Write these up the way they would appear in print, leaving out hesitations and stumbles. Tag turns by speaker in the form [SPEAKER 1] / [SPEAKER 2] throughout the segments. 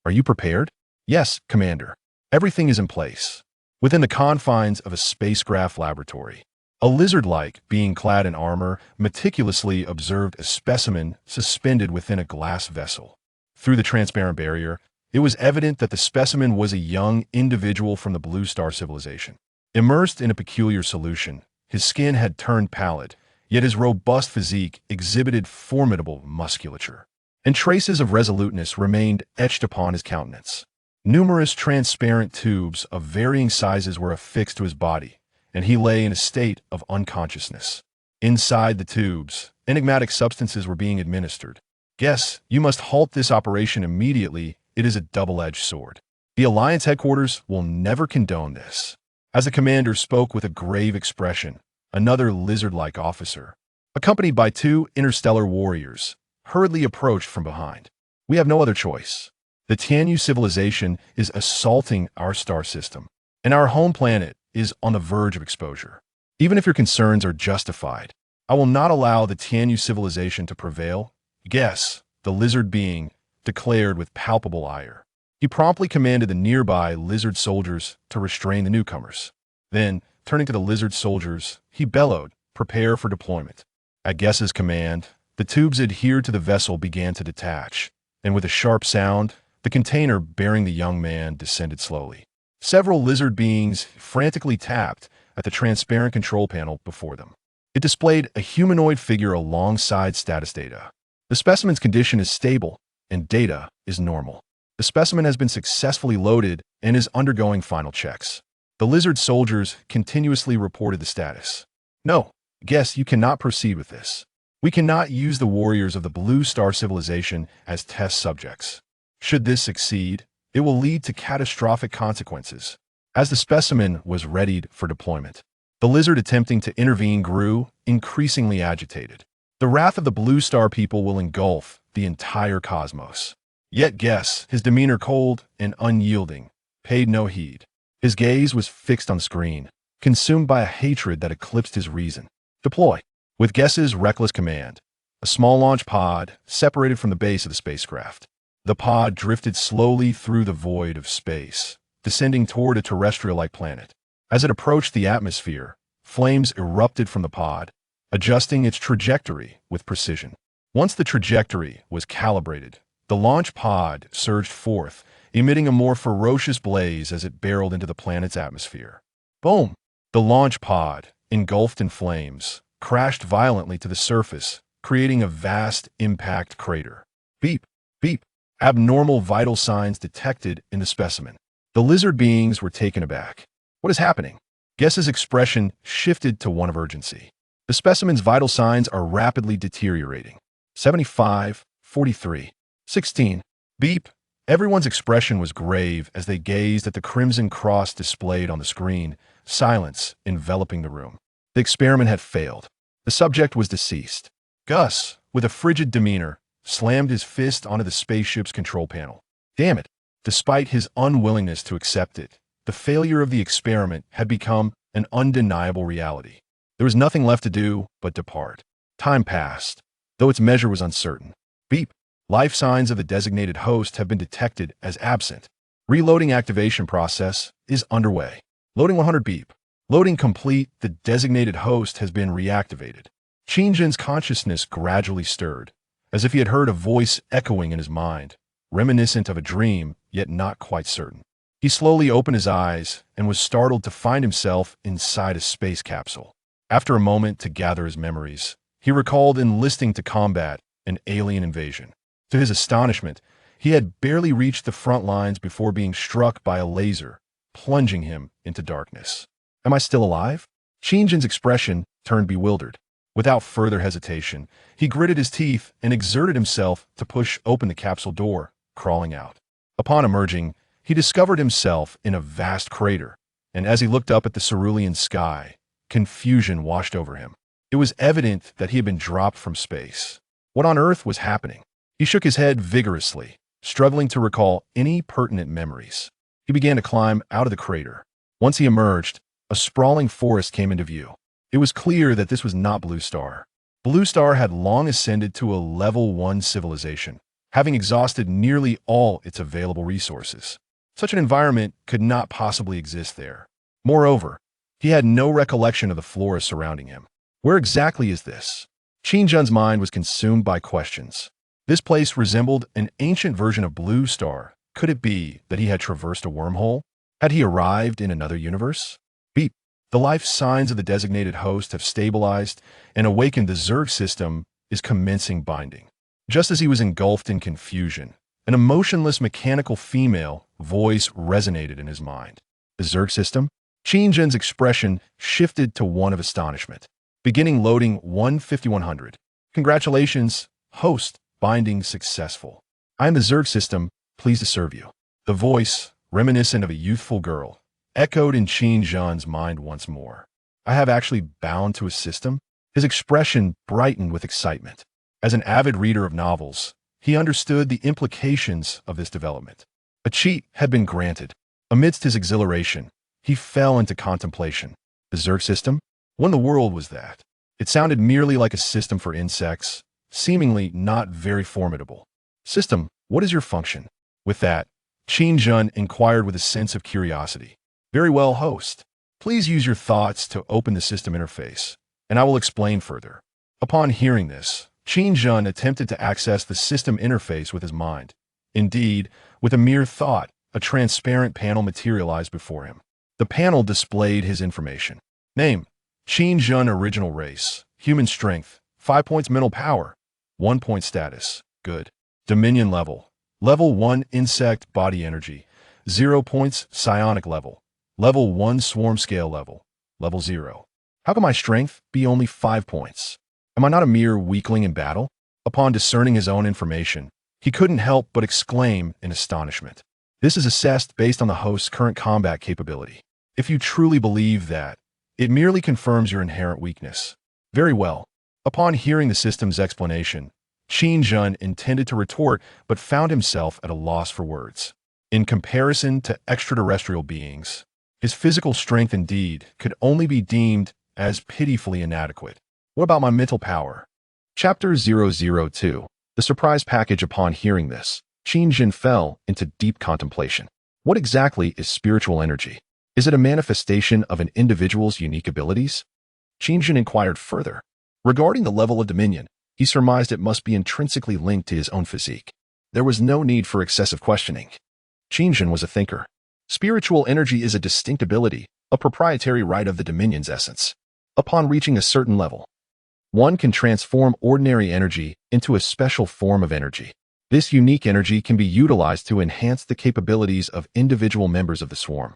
[SPEAKER 1] Are you prepared? Yes, Commander. Everything is in place. Within the confines of a spacecraft laboratory, a lizard-like being clad in armor meticulously observed a specimen suspended within a glass vessel. Through the transparent barrier, it was evident that the specimen was a young individual from the Blue Star civilization. Immersed in a peculiar solution, his skin had turned pallid, yet his robust physique exhibited formidable musculature, and traces of resoluteness remained etched upon his countenance. Numerous transparent tubes of varying sizes were affixed to his body, and he lay in a state of unconsciousness. Inside the tubes, enigmatic substances were being administered. Guess, you must halt this operation immediately. It is a double-edged sword. The Alliance headquarters will never condone this. As the commander spoke with a grave expression, another lizard-like officer, accompanied by two interstellar warriors, hurriedly approached from behind. We have no other choice. The Tianyu civilization is assaulting our star system, and our home planet is on the verge of exposure. Even if your concerns are justified, I will not allow the Tianyu civilization to prevail. Guess, the lizard being declared with palpable ire. He promptly commanded the nearby lizard soldiers to restrain the newcomers. Then, turning to the lizard soldiers, he bellowed, "Prepare for deployment." At Guess's command, the tubes adhered to the vessel began to detach, and with a sharp sound, the container bearing the young man descended slowly. Several lizard beings frantically tapped at the transparent control panel before them. It displayed a humanoid figure alongside status data. The specimen's condition is stable, and data is normal. The specimen has been successfully loaded and is undergoing final checks. The lizard soldiers continuously reported the status. No, Guess you cannot proceed with this. We cannot use the warriors of the Blue Star civilization as test subjects. Should this succeed, it will lead to catastrophic consequences. As the specimen was readied for deployment, the lizard attempting to intervene grew increasingly agitated. The wrath of the Blue Star people will engulf the entire cosmos. Yet Guess, his demeanor cold and unyielding, paid no heed. His gaze was fixed on the screen, consumed by a hatred that eclipsed his reason. Deploy. With Guess's reckless command, a small launch pod separated from the base of the spacecraft. The pod drifted slowly through the void of space, descending toward a terrestrial-like planet. As it approached the atmosphere, flames erupted from the pod, adjusting its trajectory with precision. Once the trajectory was calibrated, the launch pod surged forth, emitting a more ferocious blaze as it barreled into the planet's atmosphere. Boom! The launch pod, engulfed in flames, crashed violently to the surface, creating a vast impact crater. Beep! Beep! Abnormal vital signs detected in the specimen. The lizard beings were taken aback. What is happening? Guess's expression shifted to one of urgency. The specimen's vital signs are rapidly deteriorating. 75, 43, 16. Beep. Everyone's expression was grave as they gazed at the crimson cross displayed on the screen, silence enveloping the room. The experiment had failed. The subject was deceased. Gus, with a frigid demeanor, slammed his fist onto the spaceship's control panel. Damn it! Despite his unwillingness to accept it, the failure of the experiment had become an undeniable reality. There was nothing left to do but depart. Time passed, though its measure was uncertain. Beep. Life signs of the designated host have been detected as absent. Reloading activation process is underway. Loading 100 beep. Loading complete. The designated host has been reactivated. Qingjin's consciousness gradually stirred, as if he had heard a voice echoing in his mind, reminiscent of a dream, yet not quite certain. He slowly opened his eyes and was startled to find himself inside a space capsule. After a moment to gather his memories, he recalled enlisting to combat an alien invasion. To his astonishment, he had barely reached the front lines before being struck by a laser, plunging him into darkness. Am I still alive? Qingjin's expression turned bewildered. Without further hesitation, he gritted his teeth and exerted himself to push open the capsule door, crawling out. Upon emerging, he discovered himself in a vast crater, and as he looked up at the cerulean sky, confusion washed over him. It was evident that he had been dropped from space. What on earth was happening? He shook his head vigorously, struggling to recall any pertinent memories. He began to climb out of the crater. Once he emerged, a sprawling forest came into view. It was clear that this was not Blue Star. Blue Star had long ascended to a level 1 civilization, having exhausted nearly all its available resources. Such an environment could not possibly exist there. Moreover, he had no recollection of the flora surrounding him. Where exactly is this? Qin Jun's mind was consumed by questions. This place resembled an ancient version of Blue Star. Could it be that he had traversed a wormhole? Had he arrived in another universe? Beep. The life signs of the designated host have stabilized and awakened. The Zerg system is commencing binding. Just as he was engulfed in confusion, an emotionless mechanical female voice resonated in his mind. The Zerg system? Qin Jun's expression shifted to one of astonishment. Beginning loading 5100. Congratulations, host, binding successful. I am the Zerg system, pleased to serve you. The voice, reminiscent of a youthful girl, echoed in Qin Jun's mind once more. I have actually bound to a system? His expression brightened with excitement. As an avid reader of novels, he understood the implications of this development. A cheat had been granted. Amidst his exhilaration, he fell into contemplation. The Zerg system? What in the world was that? It sounded merely like a system for insects, seemingly not very formidable. System, what is your function? With that, Qin Jun inquired with a sense of curiosity. Very well, host. Please use your thoughts to open the system interface, and I will explain further. Upon hearing this, Qin Jun attempted to access the system interface with his mind. Indeed, with a mere thought, a transparent panel materialized before him. The panel displayed his information. Name: Qin Jun, original race, human strength, 5 points mental power, 1 point status, good. Dominion level, level 1 insect body energy, 0 points psionic level 1 swarm scale level 0. How can my strength be only 5 points? Am I not a mere weakling in battle? Upon discerning his own information, he couldn't help but exclaim in astonishment. This is assessed based on the host's current combat capability. If you truly believe that, it merely confirms your inherent weakness. Very well. Upon hearing the system's explanation, Qin Jun intended to retort but found himself at a loss for words. In comparison to extraterrestrial beings, his physical strength indeed could only be deemed as pitifully inadequate. What about my mental power? Chapter 002. The surprise package. Upon hearing this, Qin Jun fell into deep contemplation. What exactly is spiritual energy? Is it a manifestation of an individual's unique abilities? Qin Jun inquired further. Regarding the level of dominion, he surmised it must be intrinsically linked to his own physique. There was no need for excessive questioning. Qin Jun was a thinker. Spiritual energy is a distinct ability, a proprietary right of the dominion's essence. Upon reaching a certain level, one can transform ordinary energy into a special form of energy. This unique energy can be utilized to enhance the capabilities of individual members of the swarm,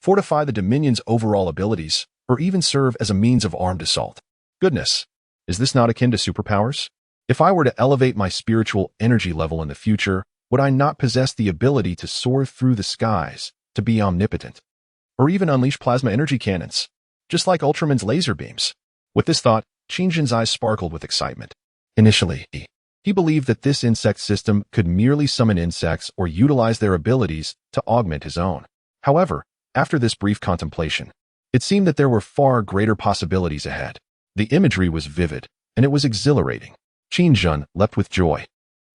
[SPEAKER 1] fortify the dominion's overall abilities, or even serve as a means of armed assault. Goodness, is this not akin to superpowers? If I were to elevate my spiritual energy level in the future, would I not possess the ability to soar through the skies, to be omnipotent, or even unleash plasma energy cannons, just like Ultraman's laser beams? With this thought, Qin Jun's eyes sparkled with excitement. Initially, he believed that this insect system could merely summon insects or utilize their abilities to augment his own. However, after this brief contemplation, it seemed that there were far greater possibilities ahead. The imagery was vivid, and it was exhilarating. Qin Jun leapt with joy.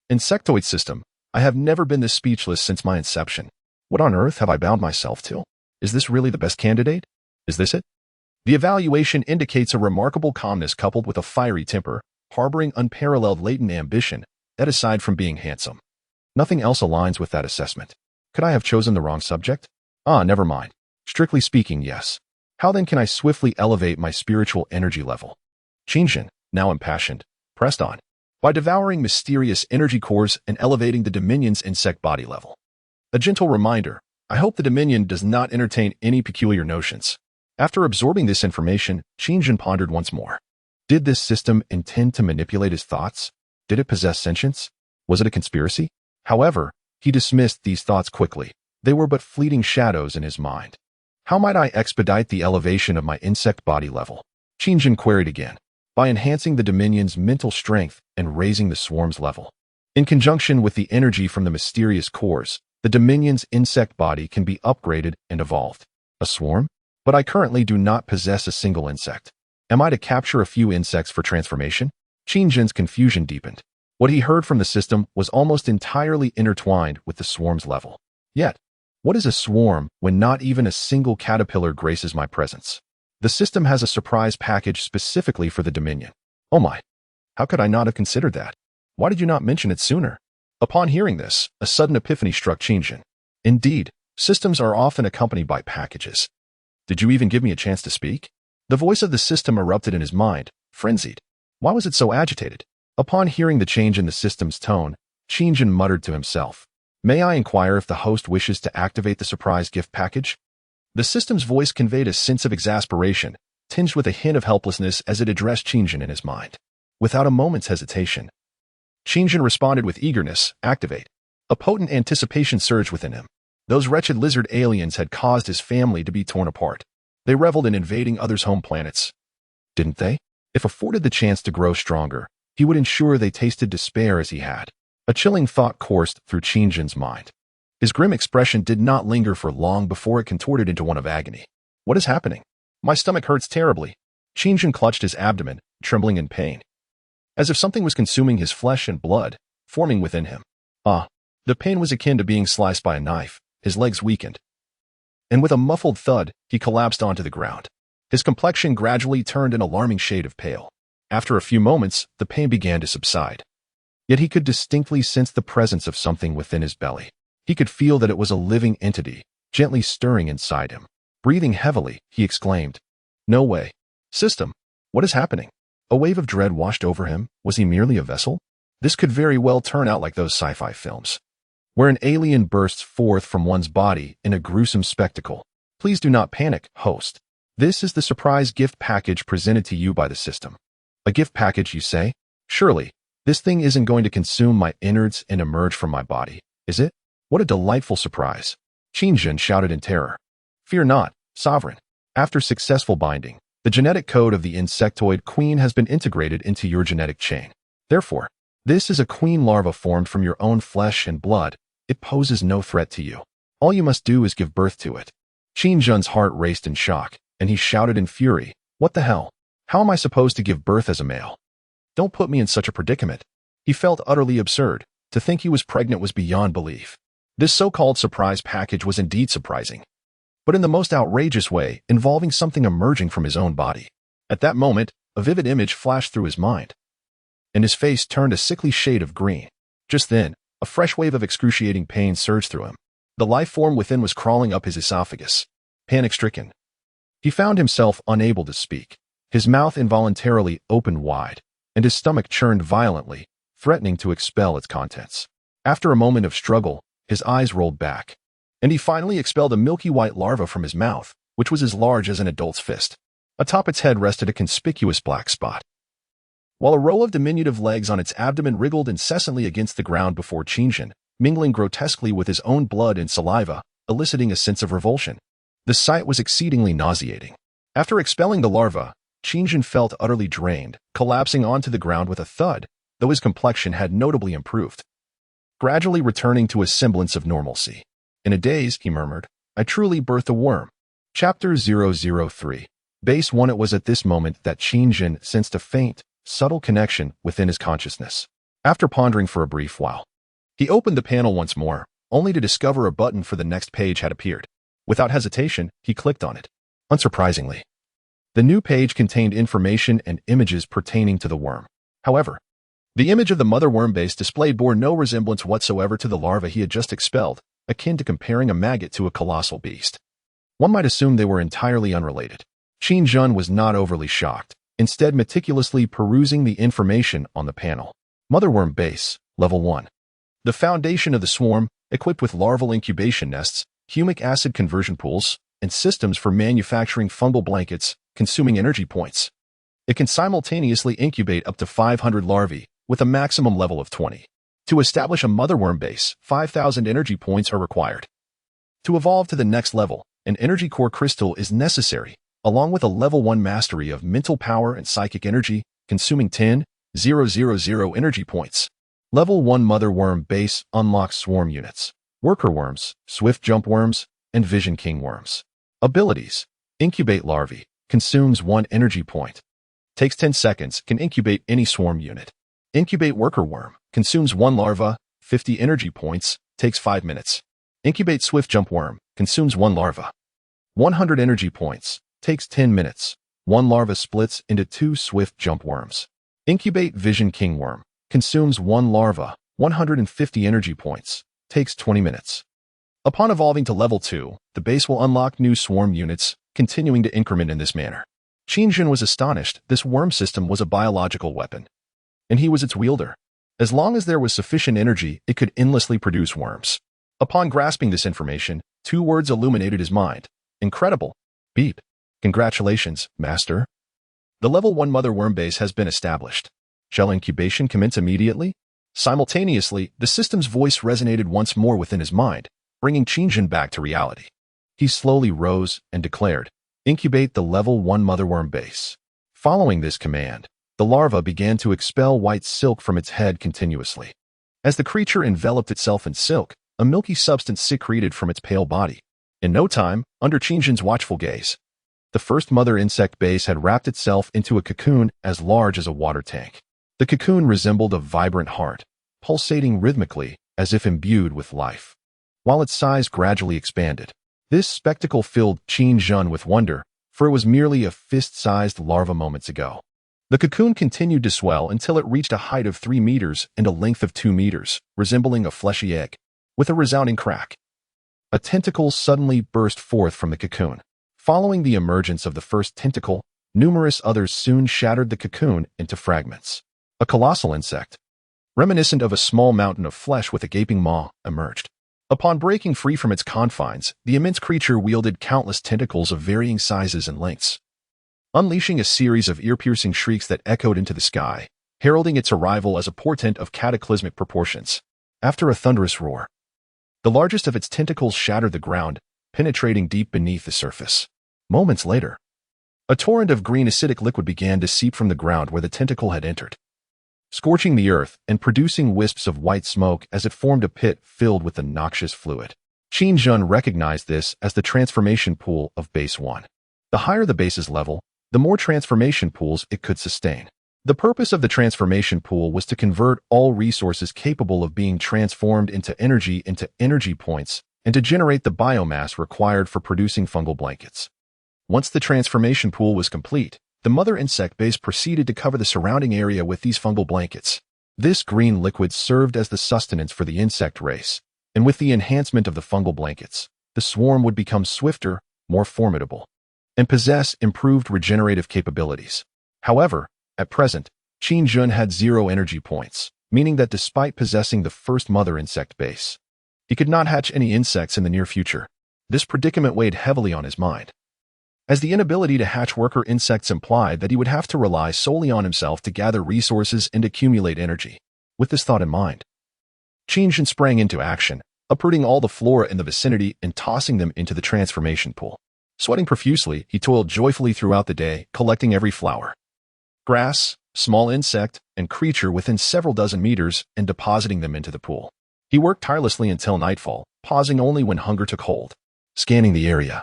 [SPEAKER 1] Insectoid system, I have never been this speechless since my inception. What on earth have I bound myself to? Is this really the best candidate? Is this it? The evaluation indicates a remarkable calmness coupled with a fiery temper, harboring unparalleled latent ambition, that aside from being handsome, nothing else aligns with that assessment. Could I have chosen the wrong subject? Never mind. Strictly speaking, yes. How then can I swiftly elevate my spiritual energy level? Qin Jun, now impassioned, pressed on. By devouring mysterious energy cores and elevating the Dominion's insect body level. A gentle reminder, I hope the Dominion does not entertain any peculiar notions. After absorbing this information, Qin Jun pondered once more. Did this system intend to manipulate his thoughts? Did it possess sentience? Was it a conspiracy? However, he dismissed these thoughts quickly. They were but fleeting shadows in his mind. How might I expedite the elevation of my insect body level? Qin Jun queried again. By enhancing the Dominion's mental strength and raising the swarm's level. In conjunction with the energy from the mysterious cores, the Dominion's insect body can be upgraded and evolved. A swarm? But I currently do not possess a single insect. Am I to capture a few insects for transformation? Qin Jun's confusion deepened. What he heard from the system was almost entirely intertwined with the swarm's level. Yet, what is a swarm when not even a single caterpillar graces my presence? The system has a surprise package specifically for the Dominion. Oh my! How could I not have considered that? Why did you not mention it sooner? Upon hearing this, a sudden epiphany struck Qingjin. Indeed, systems are often accompanied by packages. Did you even give me a chance to speak? The voice of the system erupted in his mind, frenzied. Why was it so agitated? Upon hearing the change in the system's tone, Qingjin muttered to himself, "May I inquire if the host wishes to activate the surprise gift package?" The system's voice conveyed a sense of exasperation, tinged with a hint of helplessness as it addressed Qingjin in his mind. Without a moment's hesitation, Qingjin responded with eagerness, "Activate." A potent anticipation surged within him. Those wretched lizard aliens had caused his family to be torn apart. They reveled in invading others' home planets. Didn't they? If afforded the chance to grow stronger, he would ensure they tasted despair as he had. A chilling thought coursed through Qingjin's mind. His grim expression did not linger for long before it contorted into one of agony. What is happening? My stomach hurts terribly. Qingjin clutched his abdomen, trembling in pain, as if something was consuming his flesh and blood, forming within him. The pain was akin to being sliced by a knife. His legs weakened, and with a muffled thud, he collapsed onto the ground. His complexion gradually turned an alarming shade of pale. After a few moments, the pain began to subside. Yet he could distinctly sense the presence of something within his belly. He could feel that it was a living entity, gently stirring inside him. Breathing heavily, he exclaimed, "No way. System, what is happening?" A wave of dread washed over him. Was he merely a vessel? This could very well turn out like those sci-fi films, where an alien bursts forth from one's body in a gruesome spectacle. Please do not panic, host. This is the surprise gift package presented to you by the system. A gift package, you say? Surely, this thing isn't going to consume my innards and emerge from my body, is it? What a delightful surprise. Qingjin shouted in terror. Fear not, Sovereign. After successful binding, the genetic code of the insectoid queen has been integrated into your genetic chain. Therefore, this is a queen larva formed from your own flesh and blood. It poses no threat to you. All you must do is give birth to it. Qingjin's heart raced in shock, and he shouted in fury, "What the hell? How am I supposed to give birth as a male? Don't put me in such a predicament." He felt utterly absurd. To think he was pregnant was beyond belief. This so-called surprise package was indeed surprising, but in the most outrageous way, involving something emerging from his own body. At that moment, a vivid image flashed through his mind, and his face turned a sickly shade of green. Just then, a fresh wave of excruciating pain surged through him. The life form within was crawling up his esophagus. Panic-stricken, he found himself unable to speak. His mouth involuntarily opened wide, and his stomach churned violently, threatening to expel its contents. After a moment of struggle, his eyes rolled back, and he finally expelled a milky white larva from his mouth, which was as large as an adult's fist. Atop its head rested a conspicuous black spot, while a row of diminutive legs on its abdomen wriggled incessantly against the ground before Qingjin, mingling grotesquely with his own blood and saliva, eliciting a sense of revulsion. The sight was exceedingly nauseating. After expelling the larva, Qingjin felt utterly drained, collapsing onto the ground with a thud, though his complexion had notably improved, gradually returning to a semblance of normalcy. "In a daze," he murmured, "I truly birthed a worm." Chapter 003. Base 1. It was at this moment that Qingjin sensed a faint, subtle connection within his consciousness. After pondering for a brief while, he opened the panel once more, only to discover a button for the next page had appeared. Without hesitation, he clicked on it. Unsurprisingly, the new page contained information and images pertaining to the worm. However, the image of the mother worm base displayed bore no resemblance whatsoever to the larva he had just expelled, akin to comparing a maggot to a colossal beast. One might assume they were entirely unrelated. Qingjin was not overly shocked, instead meticulously perusing the information on the panel. Motherworm base, level 1. The foundation of the swarm, equipped with larval incubation nests, humic acid conversion pools, and systems for manufacturing fungal blankets, consuming energy points. It can simultaneously incubate up to 500 larvae, with a maximum level of 20. To establish a motherworm base, 5,000 energy points are required. To evolve to the next level, an energy core crystal is necessary, along with a level 1 mastery of mental power and psychic energy, consuming 10,000 energy points. Level 1 motherworm base unlocks swarm units, worker worms, swift jump worms, and vision king worms. Abilities: incubate larvae, consumes 1 energy point. Takes 10 seconds, can incubate any swarm unit. Incubate worker worm. Consumes 1 larva, 50 energy points, takes 5 minutes. Incubate swift jump worm. Consumes 1 larva, 100 energy points, takes 10 minutes. 1 larva splits into 2 swift jump worms. Incubate vision king worm. Consumes 1 larva, 150 energy points, takes 20 minutes. Upon evolving to level 2, the base will unlock new swarm units, continuing to increment in this manner. Qingjun was astonished. This worm system was a biological weapon, and he was its wielder. As long as there was sufficient energy, it could endlessly produce worms. Upon grasping this information, 2 words illuminated his mind. Incredible. Beep. Congratulations, Master. The level 1 mother worm base has been established. Shall incubation commence immediately? Simultaneously, the system's voice resonated once more within his mind, bringing Qingjun back to reality. He slowly rose and declared, "Incubate the level 1 mother worm base." Following this command, the larva began to expel white silk from its head continuously. As the creature enveloped itself in silk, a milky substance secreted from its pale body. In no time, under Qingjun's watchful gaze, the first mother insect base had wrapped itself into a cocoon as large as a water tank. The cocoon resembled a vibrant heart, pulsating rhythmically as if imbued with life. While its size gradually expanded, this spectacle filled Qingjun with wonder, for it was merely a fist-sized larva moments ago. The cocoon continued to swell until it reached a height of 3 meters and a length of 2 meters, resembling a fleshy egg. With a resounding crack, a tentacle suddenly burst forth from the cocoon. Following the emergence of the first tentacle, numerous others soon shattered the cocoon into fragments. A colossal insect, reminiscent of a small mountain of flesh with a gaping maw, emerged. Upon breaking free from its confines, the immense creature wielded countless tentacles of varying sizes and lengths, unleashing a series of ear-piercing shrieks that echoed into the sky, heralding its arrival as a portent of cataclysmic proportions. After a thunderous roar, the largest of its tentacles shattered the ground, penetrating deep beneath the surface. Moments later, a torrent of green acidic liquid began to seep from the ground where the tentacle had entered, scorching the earth and producing wisps of white smoke as it formed a pit filled with the noxious fluid. Qingjun recognized this as the transformation pool of base 1. The higher the base's level, the more transformation pools it could sustain. The purpose of the transformation pool was to convert all resources capable of being transformed into energy points and to generate the biomass required for producing fungal blankets. Once the transformation pool was complete, the mother insect base proceeded to cover the surrounding area with these fungal blankets. This green liquid served as the sustenance for the insect race, and with the enhancement of the fungal blankets, the swarm would become swifter, more formidable, and possess improved regenerative capabilities. However, at present, Qingjun had 0 energy points, meaning that despite possessing the first mother insect base, he could not hatch any insects in the near future. This predicament weighed heavily on his mind, as the inability to hatch worker insects implied that he would have to rely solely on himself to gather resources and accumulate energy. With this thought in mind, Qingjun sprang into action, uprooting all the flora in the vicinity and tossing them into the transformation pool. Sweating profusely, he toiled joyfully throughout the day, collecting every flower, grass, small insect, and creature within several dozen meters and depositing them into the pool. He worked tirelessly until nightfall, pausing only when hunger took hold. Scanning the area,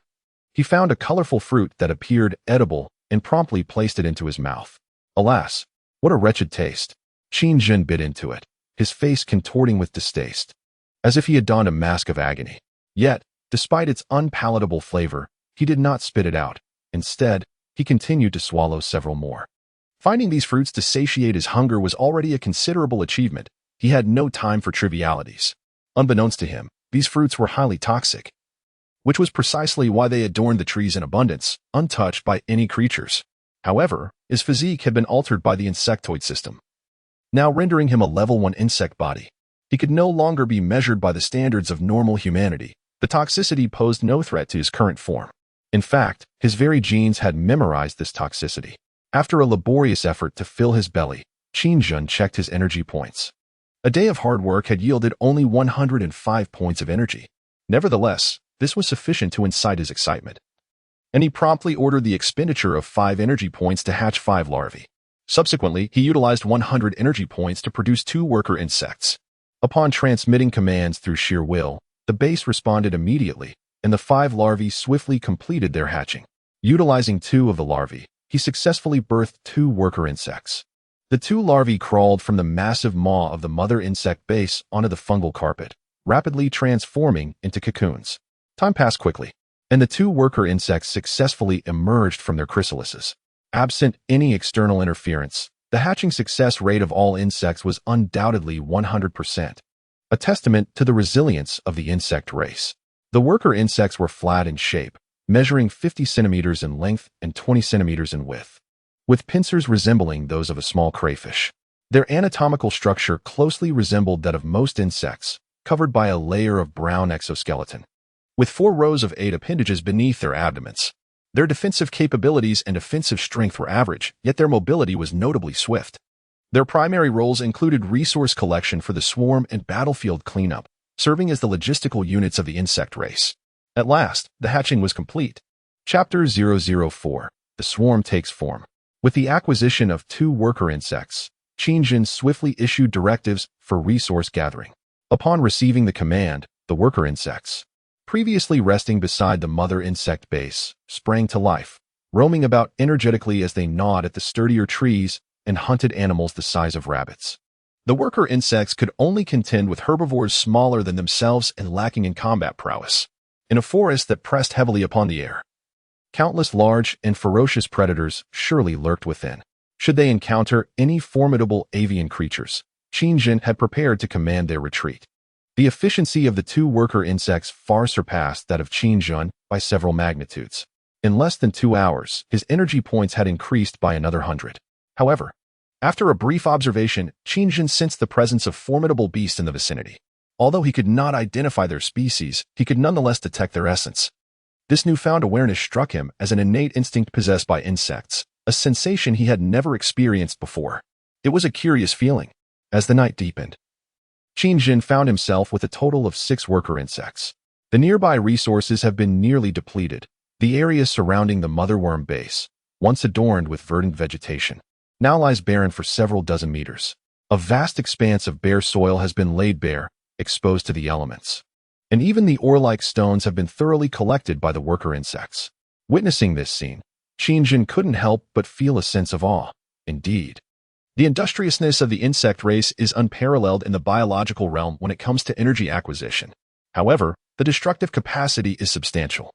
[SPEAKER 1] he found a colorful fruit that appeared edible and promptly placed it into his mouth. Alas, what a wretched taste! Qingjun bit into it, his face contorting with distaste, as if he had donned a mask of agony. Yet, despite its unpalatable flavor, he did not spit it out. Instead, he continued to swallow several more. Finding these fruits to satiate his hunger was already a considerable achievement. He had no time for trivialities. Unbeknownst to him, these fruits were highly toxic, which was precisely why they adorned the trees in abundance, untouched by any creatures. However, his physique had been altered by the insectoid system, now rendering him a level 1 insect body. He could no longer be measured by the standards of normal humanity. The toxicity posed no threat to his current form. In fact, his very genes had memorized this toxicity. After a laborious effort to fill his belly, Qingjun checked his energy points. A day of hard work had yielded only 105 points of energy. Nevertheless, this was sufficient to incite his excitement, and he promptly ordered the expenditure of 5 energy points to hatch 5 larvae. Subsequently, he utilized 100 energy points to produce 2 worker insects. Upon transmitting commands through sheer will, the base responded immediately, and the 5 larvae swiftly completed their hatching. Utilizing 2 of the larvae, he successfully birthed 2 worker insects. The two larvae crawled from the massive maw of the mother insect base onto the fungal carpet, rapidly transforming into cocoons. Time passed quickly, and the two worker insects successfully emerged from their chrysalises. Absent any external interference, the hatching success rate of all insects was undoubtedly 100%, a testament to the resilience of the insect race. The worker insects were flat in shape, measuring 50 centimeters in length and 20 centimeters in width, with pincers resembling those of a small crayfish. Their anatomical structure closely resembled that of most insects, covered by a layer of brown exoskeleton, with 4 rows of 8 appendages beneath their abdomens. Their defensive capabilities and offensive strength were average, yet their mobility was notably swift. Their primary roles included resource collection for the swarm and battlefield cleanup, serving as the logistical units of the insect race. At last, the hatching was complete. Chapter 004. The Swarm Takes Form. With the acquisition of 2 worker insects, Qingjin swiftly issued directives for resource gathering. Upon receiving the command, the worker insects, previously resting beside the mother insect base, sprang to life, roaming about energetically as they gnawed at the sturdier trees and hunted animals the size of rabbits. The worker insects could only contend with herbivores smaller than themselves and lacking in combat prowess. In a forest that pressed heavily upon the air, countless large and ferocious predators surely lurked within. Should they encounter any formidable avian creatures, Qingjin had prepared to command their retreat. The efficiency of the 2 worker insects far surpassed that of Qingjin by several magnitudes. In less than 2 hours, his energy points had increased by another 100. However, after a brief observation, Qingjin sensed the presence of formidable beasts in the vicinity. Although he could not identify their species, he could nonetheless detect their essence. This newfound awareness struck him as an innate instinct possessed by insects, a sensation he had never experienced before. It was a curious feeling. As the night deepened, Qingjin found himself with a total of 6 worker insects. The nearby resources have been nearly depleted. The area surrounding the motherworm base, once adorned with verdant vegetation, now lies barren for several dozen meters. A vast expanse of bare soil has been laid bare, exposed to the elements, and even the ore-like stones have been thoroughly collected by the worker insects. Witnessing this scene, Qingjin couldn't help but feel a sense of awe. Indeed, the industriousness of the insect race is unparalleled in the biological realm when it comes to energy acquisition. However, the destructive capacity is substantial.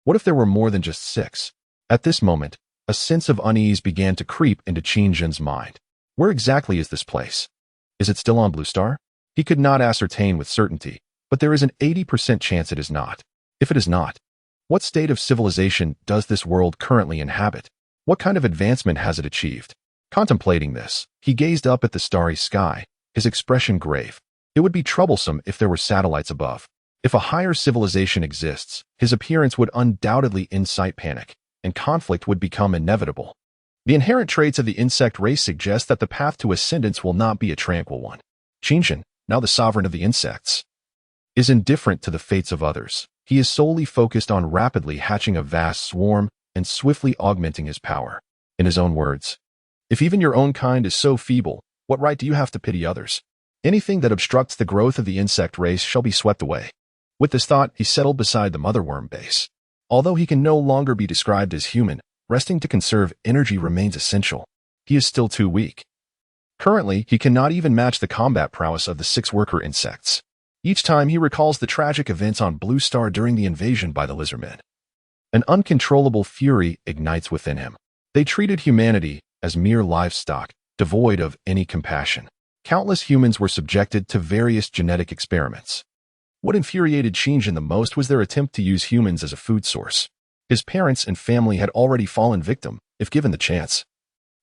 [SPEAKER 1] What if there were more than just 6? At this moment, a sense of unease began to creep into Qingjin's mind. Where exactly is this place? Is it still on Blue Star? He could not ascertain with certainty, but there is an 80% chance it is not. If it is not, what state of civilization does this world currently inhabit? What kind of advancement has it achieved? Contemplating this, he gazed up at the starry sky, his expression grave. It would be troublesome if there were satellites above. If a higher civilization exists, his appearance would undoubtedly incite panic, and conflict would become inevitable. The inherent traits of the insect race suggest that the path to ascendance will not be a tranquil one. Qingjin, now the sovereign of the insects, is indifferent to the fates of others. He is solely focused on rapidly hatching a vast swarm and swiftly augmenting his power. In his own words, "If even your own kind is so feeble, what right do you have to pity others? Anything that obstructs the growth of the insect race shall be swept away." With this thought, he settled beside the motherworm base. Although he can no longer be described as human, resting to conserve energy remains essential. He is still too weak. Currently, he cannot even match the combat prowess of the 6 worker insects. Each time he recalls the tragic events on Blue Star during the invasion by the lizardmen, an uncontrollable fury ignites within him. They treated humanity as mere livestock, devoid of any compassion. Countless humans were subjected to various genetic experiments. What infuriated Qingjin the most was their attempt to use humans as a food source. His parents and family had already fallen victim. If given the chance,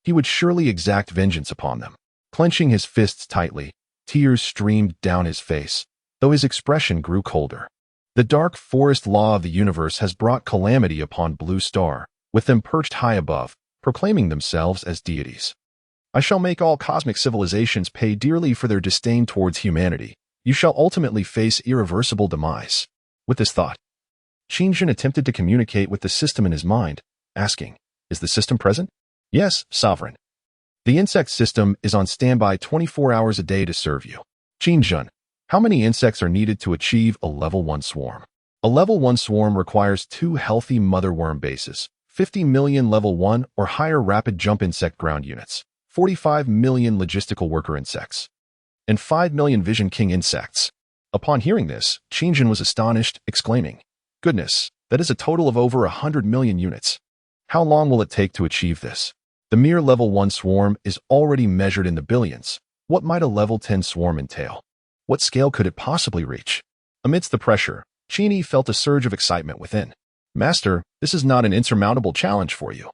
[SPEAKER 1] he would surely exact vengeance upon them. Clenching his fists tightly, tears streamed down his face, though his expression grew colder. The dark forest law of the universe has brought calamity upon Blue Star, with them perched high above, proclaiming themselves as deities. "I shall make all cosmic civilizations pay dearly for their disdain towards humanity. You shall ultimately face irreversible demise." With this thought, Qingjin attempted to communicate with the system in his mind, asking, "Is the system present?" "Yes, Sovereign. The insect system is on standby 24 hours a day to serve you." "Qingjin, how many insects are needed to achieve a level 1 swarm?" "A level 1 swarm requires 2 healthy motherworm bases, 50 million level 1 or higher rapid jump insect ground units, 45 million logistical worker insects, and 5 million Vision King insects. Upon hearing this, Qingjin was astonished, exclaiming, "Goodness, that is a total of over 100 million units. How long will it take to achieve this? The mere level 1 swarm is already measured in the billions. What might a level 10 swarm entail? What scale could it possibly reach?" Amidst the pressure, Qini felt a surge of excitement within. "Master, this is not an insurmountable challenge for you.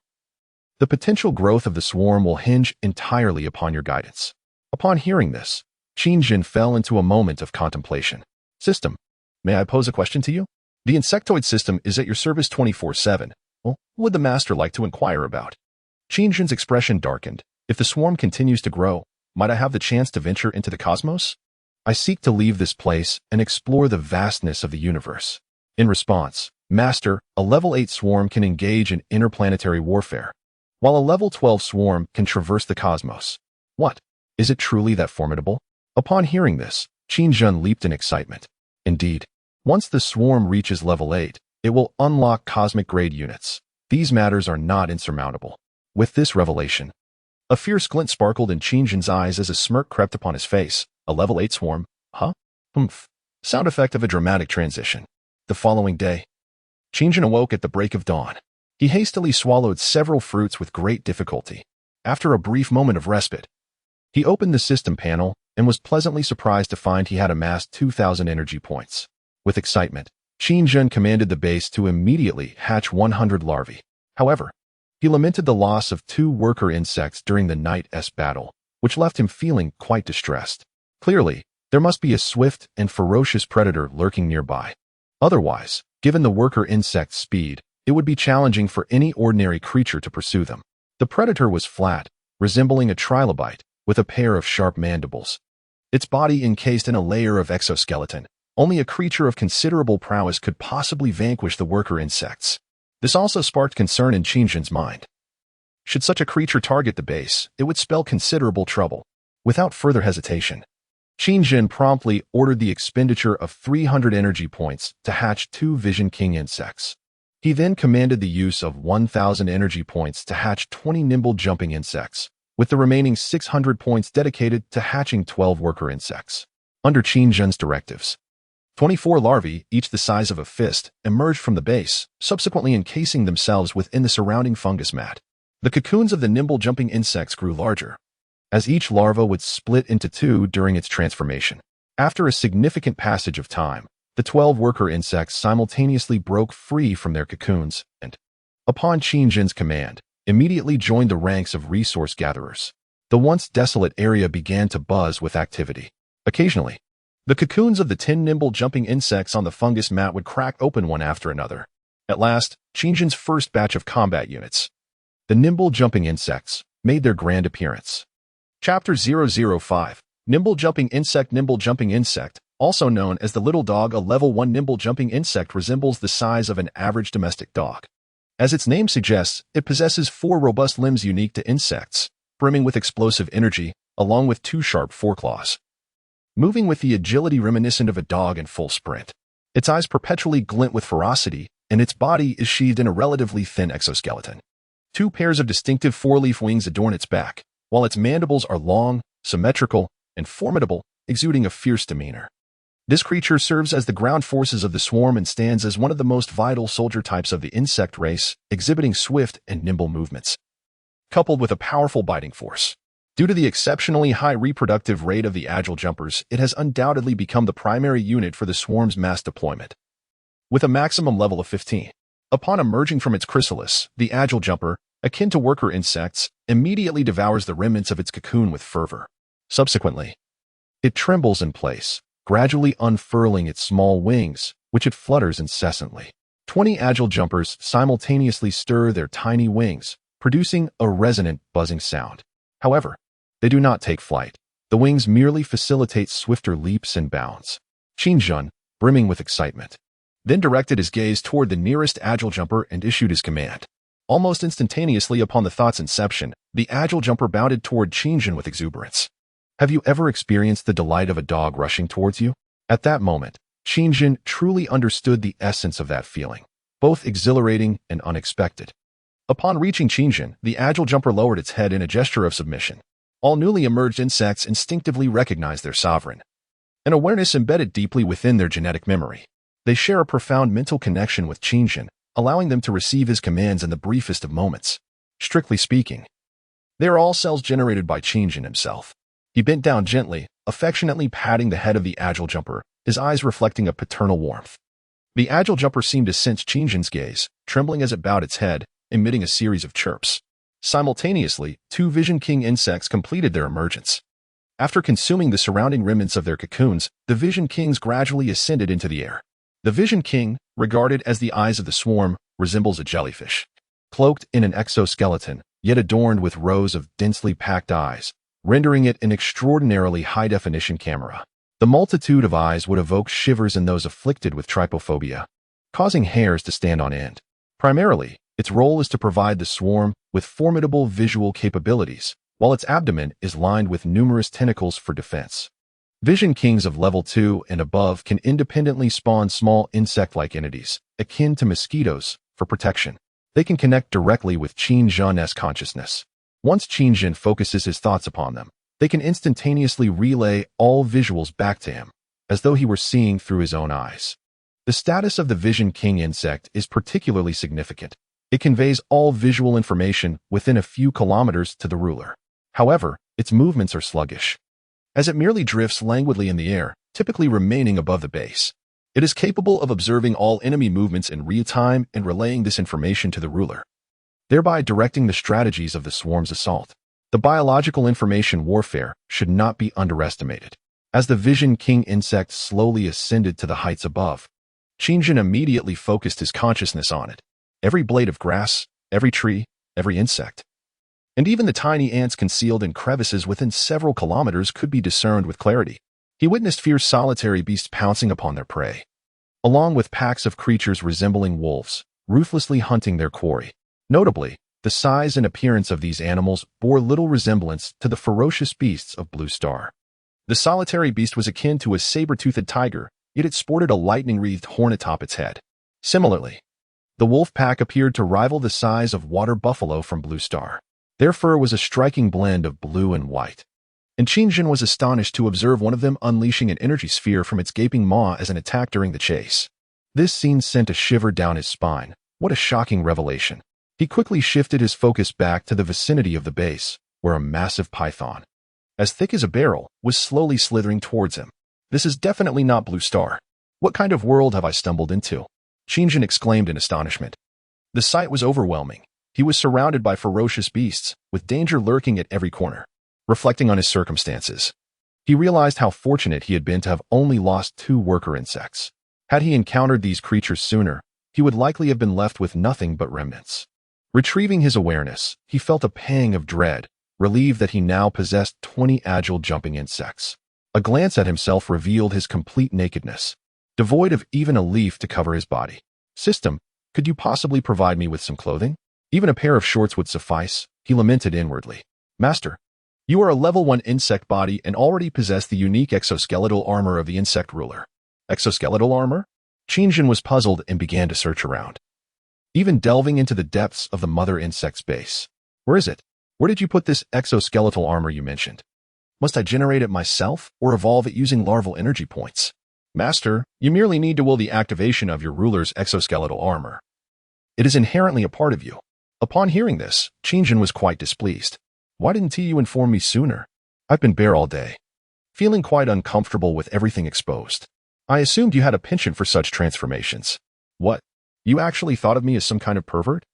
[SPEAKER 1] The potential growth of the swarm will hinge entirely upon your guidance." Upon hearing this, Qingjin fell into a moment of contemplation. "System, may I pose a question to you? The insectoid system is at your service 24/7. Well, what would the master like to inquire about?" Qingjin's expression darkened. "If the swarm continues to grow, might I have the chance to venture into the cosmos? I seek to leave this place and explore the vastness of the universe." In response, "Master, a level 8 swarm can engage in interplanetary warfare, while a level 12 swarm can traverse the cosmos. What? Is it truly that formidable?" Upon hearing this, Qingjin leaped in excitement. Indeed, once the swarm reaches level 8, it will unlock cosmic-grade units. These matters are not insurmountable. With this revelation, a fierce glint sparkled in Qingjin's eyes as a smirk crept upon his face. A level 8 swarm? Huh? Humph. Sound effect of a dramatic transition. The following day, Qingjin awoke at the break of dawn. He hastily swallowed several fruits with great difficulty. After a brief moment of respite, he opened the system panel and was pleasantly surprised to find he had amassed 2,000 energy points. With excitement, Qingjin commanded the base to immediately hatch 100 larvae. However, he lamented the loss of 2 worker insects during the night's battle, which left him feeling quite distressed. Clearly, there must be a swift and ferocious predator lurking nearby. Otherwise, given the worker insect's speed, it would be challenging for any ordinary creature to pursue them. The predator was flat, resembling a trilobite, with a pair of sharp mandibles. Its body encased in a layer of exoskeleton. Only a creature of considerable prowess could possibly vanquish the worker insects. This also sparked concern in Qingjin's mind. Should such a creature target the base, it would spell considerable trouble. Without further hesitation, Qingjin promptly ordered the expenditure of 300 energy points to hatch 2 Vision King insects. He then commanded the use of 1,000 energy points to hatch 20 nimble jumping insects, with the remaining 600 points dedicated to hatching 12 worker insects. Under Qingjin's directives, 24 larvae, each the size of a fist, emerged from the base, subsequently encasing themselves within the surrounding fungus mat. The cocoons of the nimble jumping insects grew larger, as each larva would split into 2 during its transformation. After a significant passage of time, the 12 worker insects simultaneously broke free from their cocoons and, upon Qingjin's command, immediately joined the ranks of resource gatherers. The once desolate area began to buzz with activity. Occasionally, the cocoons of the 10 nimble jumping insects on the fungus mat would crack open one after another. At last, Qingjin's first batch of combat units, the nimble jumping insects, made their grand appearance. Chapter 005, Nimble Jumping Insect. Nimble Jumping Insect, also known as the little dog, a level 1 nimble jumping insect, resembles the size of an average domestic dog. As its name suggests, it possesses 4 robust limbs unique to insects, brimming with explosive energy, along with 2 sharp foreclaws. Moving with the agility reminiscent of a dog in full sprint. Its eyes perpetually glint with ferocity, and its body is sheathed in a relatively thin exoskeleton. 2 pairs of distinctive 4-leaf wings adorn its back, while its mandibles are long, symmetrical, and formidable, exuding a fierce demeanor. This creature serves as the ground forces of the swarm and stands as one of the most vital soldier types of the insect race, exhibiting swift and nimble movements, coupled with a powerful biting force. Due to the exceptionally high reproductive rate of the agile jumpers, it has undoubtedly become the primary unit for the swarm's mass deployment, with a maximum level of 15. Upon emerging from its chrysalis, the agile jumper, akin to worker insects, immediately devours the remnants of its cocoon with fervor. Subsequently, it trembles in place, gradually unfurling its small wings, which it flutters incessantly. 20 agile jumpers simultaneously stir their tiny wings, producing a resonant, buzzing sound. However, they do not take flight. The wings merely facilitate swifter leaps and bounds. Qingjin, brimming with excitement, then directed his gaze toward the nearest agile jumper and issued his command. Almost instantaneously upon the thought's inception, the agile jumper bounded toward Qingjin with exuberance. Have you ever experienced the delight of a dog rushing towards you? At that moment, Qingjin truly understood the essence of that feeling, both exhilarating and unexpected. Upon reaching Qingjin, the agile jumper lowered its head in a gesture of submission. All newly emerged insects instinctively recognize their sovereign, an awareness embedded deeply within their genetic memory. They share a profound mental connection with Qingjin, allowing them to receive his commands in the briefest of moments. Strictly speaking, they are all cells generated by Qingjin himself. He bent down gently, affectionately patting the head of the agile jumper, his eyes reflecting a paternal warmth. The agile jumper seemed to sense Qingjin's gaze, trembling as it bowed its head, emitting a series of chirps. Simultaneously, two Vision King insects completed their emergence. After consuming the surrounding remnants of their cocoons, the Vision Kings gradually ascended into the air. The Vision King, regarded as the eyes of the swarm, resembles a jellyfish, cloaked in an exoskeleton, yet adorned with rows of densely packed eyes, rendering it an extraordinarily high-definition camera. The multitude of eyes would evoke shivers in those afflicted with trypophobia, causing hairs to stand on end. Primarily, its role is to provide the swarm with formidable visual capabilities, while its abdomen is lined with numerous tentacles for defense. Vision Kings of level 2 and above can independently spawn small insect-like entities, akin to mosquitoes, for protection. They can connect directly with Qingjin's consciousness. Once Qingjin focuses his thoughts upon them, they can instantaneously relay all visuals back to him, as though he were seeing through his own eyes. The status of the Vision King insect is particularly significant. It conveys all visual information within a few kilometers to the ruler. However, its movements are sluggish, as it merely drifts languidly in the air, typically remaining above the base. It is capable of observing all enemy movements in real time and relaying this information to the ruler, thereby directing the strategies of the swarm's assault. The biological information warfare should not be underestimated. As the Vision King insect slowly ascended to the heights above, Qingjin immediately focused his consciousness on it. Every blade of grass, every tree, every insect, and even the tiny ants concealed in crevices within several kilometers could be discerned with clarity. He witnessed fierce solitary beasts pouncing upon their prey, along with packs of creatures resembling wolves, ruthlessly hunting their quarry. Notably, the size and appearance of these animals bore little resemblance to the ferocious beasts of Blue Star. The solitary beast was akin to a saber-toothed tiger, yet it sported a lightning-wreathed horn atop its head. Similarly, the wolf pack appeared to rival the size of water buffalo from Blue Star. Their fur was a striking blend of blue and white, and Qingjin was astonished to observe one of them unleashing an energy sphere from its gaping maw as an attack during the chase. This scene sent a shiver down his spine. What a shocking revelation. He quickly shifted his focus back to the vicinity of the base, where a massive python, as thick as a barrel, was slowly slithering towards him. This is definitely not Blue Star. What kind of world have I stumbled into? Qingjin exclaimed in astonishment. The sight was overwhelming. He was surrounded by ferocious beasts, with danger lurking at every corner. Reflecting on his circumstances, he realized how fortunate he had been to have only lost 2 worker insects. Had he encountered these creatures sooner, he would likely have been left with nothing but remnants. Retrieving his awareness, he felt a pang of dread, relieved that he now possessed 20 agile jumping insects. A glance at himself revealed his complete nakedness, devoid of even a leaf to cover his body. System, could you possibly provide me with some clothing? Even a pair of shorts would suffice, he lamented inwardly. Master, you are a level 1 insect body and already possess the unique exoskeletal armor of the insect ruler. Exoskeletal armor? Qingjin was puzzled and began to search around, even delving into the depths of the mother insect's base. Where is it? Where did you put this exoskeletal armor you mentioned? Must I generate it myself or evolve it using larval energy points? Master, you merely need to will the activation of your ruler's exoskeletal armor. It is inherently a part of you. Upon hearing this, Qingjin was quite displeased. Why didn't you inform me sooner? I've been bare all day, feeling quite uncomfortable with everything exposed. I assumed you had a penchant for such transformations. What? You actually thought of me as some kind of pervert?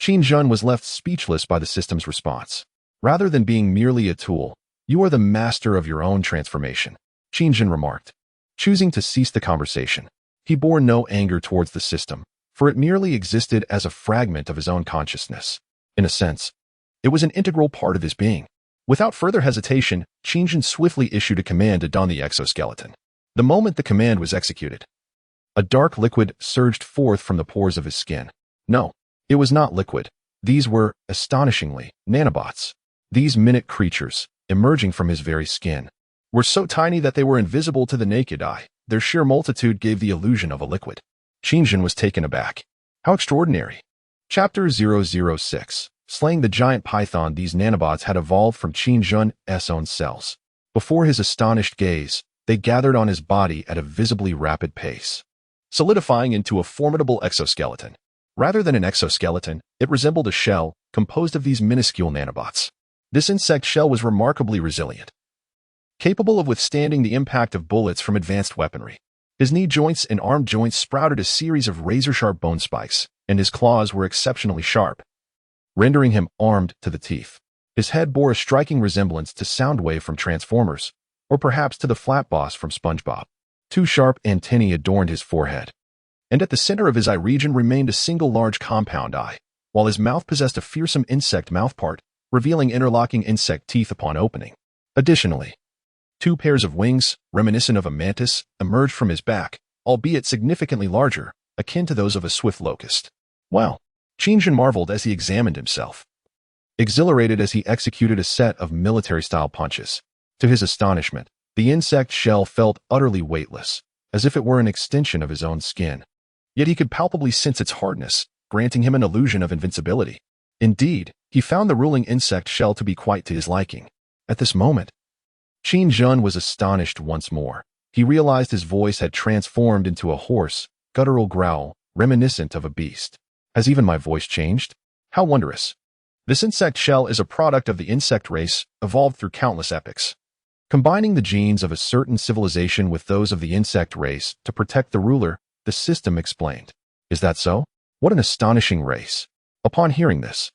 [SPEAKER 1] Qingjin was left speechless by the system's response. Rather than being merely a tool, you are the master of your own transformation, Qingjin remarked. Choosing to cease the conversation, he bore no anger towards the system, for it merely existed as a fragment of his own consciousness. In a sense, it was an integral part of his being. Without further hesitation, Qingjin swiftly issued a command to don the exoskeleton. The moment the command was executed, a dark liquid surged forth from the pores of his skin. No, it was not liquid. These were, astonishingly, nanobots. These minute creatures, emerging from his very skin, were so tiny that they were invisible to the naked eye. Their sheer multitude gave the illusion of a liquid. Qingjin was taken aback. How extraordinary. Chapter 006. Slaying the giant python, these nanobots had evolved from Qin Jun's own cells. Before his astonished gaze, they gathered on his body at a visibly rapid pace, solidifying into a formidable exoskeleton. Rather than an exoskeleton, it resembled a shell composed of these minuscule nanobots. This insect shell was remarkably resilient, capable of withstanding the impact of bullets from advanced weaponry. His knee joints and arm joints sprouted a series of razor-sharp bone spikes, and his claws were exceptionally sharp, rendering him armed to the teeth. His head bore a striking resemblance to Soundwave from Transformers, or perhaps to the Flat Boss from SpongeBob. Two sharp antennae adorned his forehead, and at the center of his eye region remained a single large compound eye, while his mouth possessed a fearsome insect mouthpart, revealing interlocking insect teeth upon opening. Additionally, two pairs of wings, reminiscent of a mantis, emerged from his back, albeit significantly larger, akin to those of a swift locust. Wow! Qin Jun marveled as he examined himself, exhilarated as he executed a set of military-style punches. To his astonishment, the insect shell felt utterly weightless, as if it were an extension of his own skin. Yet he could palpably sense its hardness, granting him an illusion of invincibility. Indeed, he found the ruling insect shell to be quite to his liking. At this moment, Qin Jun was astonished once more. He realized his voice had transformed into a hoarse, guttural growl, reminiscent of a beast. Has even my voice changed? How wondrous! This insect shell is a product of the insect race, evolved through countless epochs, combining the genes of a certain civilization with those of the insect race to protect the ruler, the system explained. Is that so? What an astonishing race! Upon hearing this,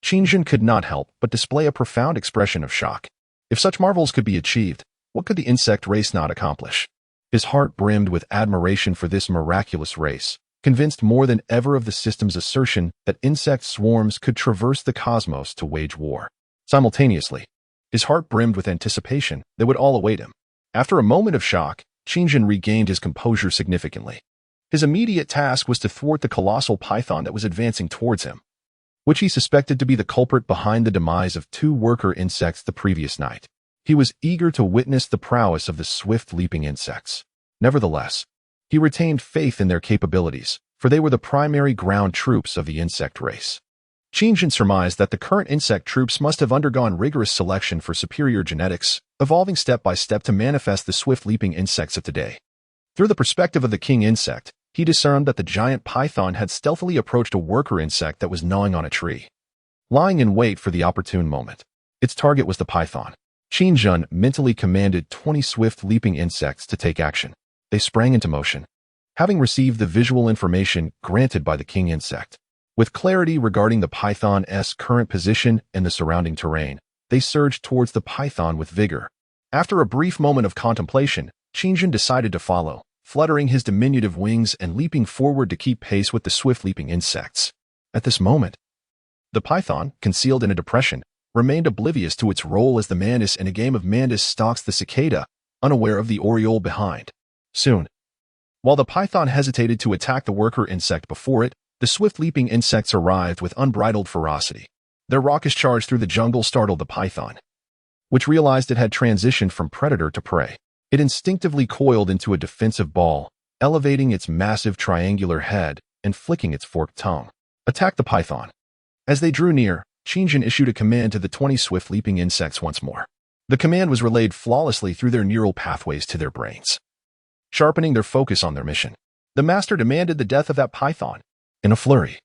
[SPEAKER 1] Qin Jun could not help but display a profound expression of shock. If such marvels could be achieved, what could the insect race not accomplish? His heart brimmed with admiration for this miraculous race, convinced more than ever of the system's assertion that insect swarms could traverse the cosmos to wage war. Simultaneously, his heart brimmed with anticipation that would all await him. After a moment of shock, Qin Jun regained his composure significantly. His immediate task was to thwart the colossal python that was advancing towards him, which he suspected to be the culprit behind the demise of two worker insects the previous night. He was eager to witness the prowess of the swift-leaping insects. Nevertheless, he retained faith in their capabilities, for they were the primary ground troops of the insect race. Qin Jun surmised that the current insect troops must have undergone rigorous selection for superior genetics, evolving step by step to manifest the swift-leaping insects of today. Through the perspective of the king insect, he discerned that the giant python had stealthily approached a worker insect that was gnawing on a tree, lying in wait for the opportune moment. Its target was the python. Qin Jun mentally commanded 20 swift-leaping insects to take action. They sprang into motion, having received the visual information granted by the king insect. With clarity regarding the python's current position and the surrounding terrain, they surged towards the python with vigor. After a brief moment of contemplation, Qin Jun decided to follow, fluttering his diminutive wings and leaping forward to keep pace with the swift-leaping insects. At this moment, the python, concealed in a depression, remained oblivious to its role as the mantis in a game of mantis stalks the cicada, unaware of the oriole behind. Soon, while the python hesitated to attack the worker insect before it, the swift-leaping insects arrived with unbridled ferocity. Their raucous charge through the jungle startled the python, which realized it had transitioned from predator to prey. It instinctively coiled into a defensive ball, elevating its massive triangular head and flicking its forked tongue. Attack the python. As they drew near, Qin Jun issued a command to the 20 swift-leaping insects once more. The command was relayed flawlessly through their neural pathways to their brains, sharpening their focus on their mission. The master demanded the death of that python. In a flurry,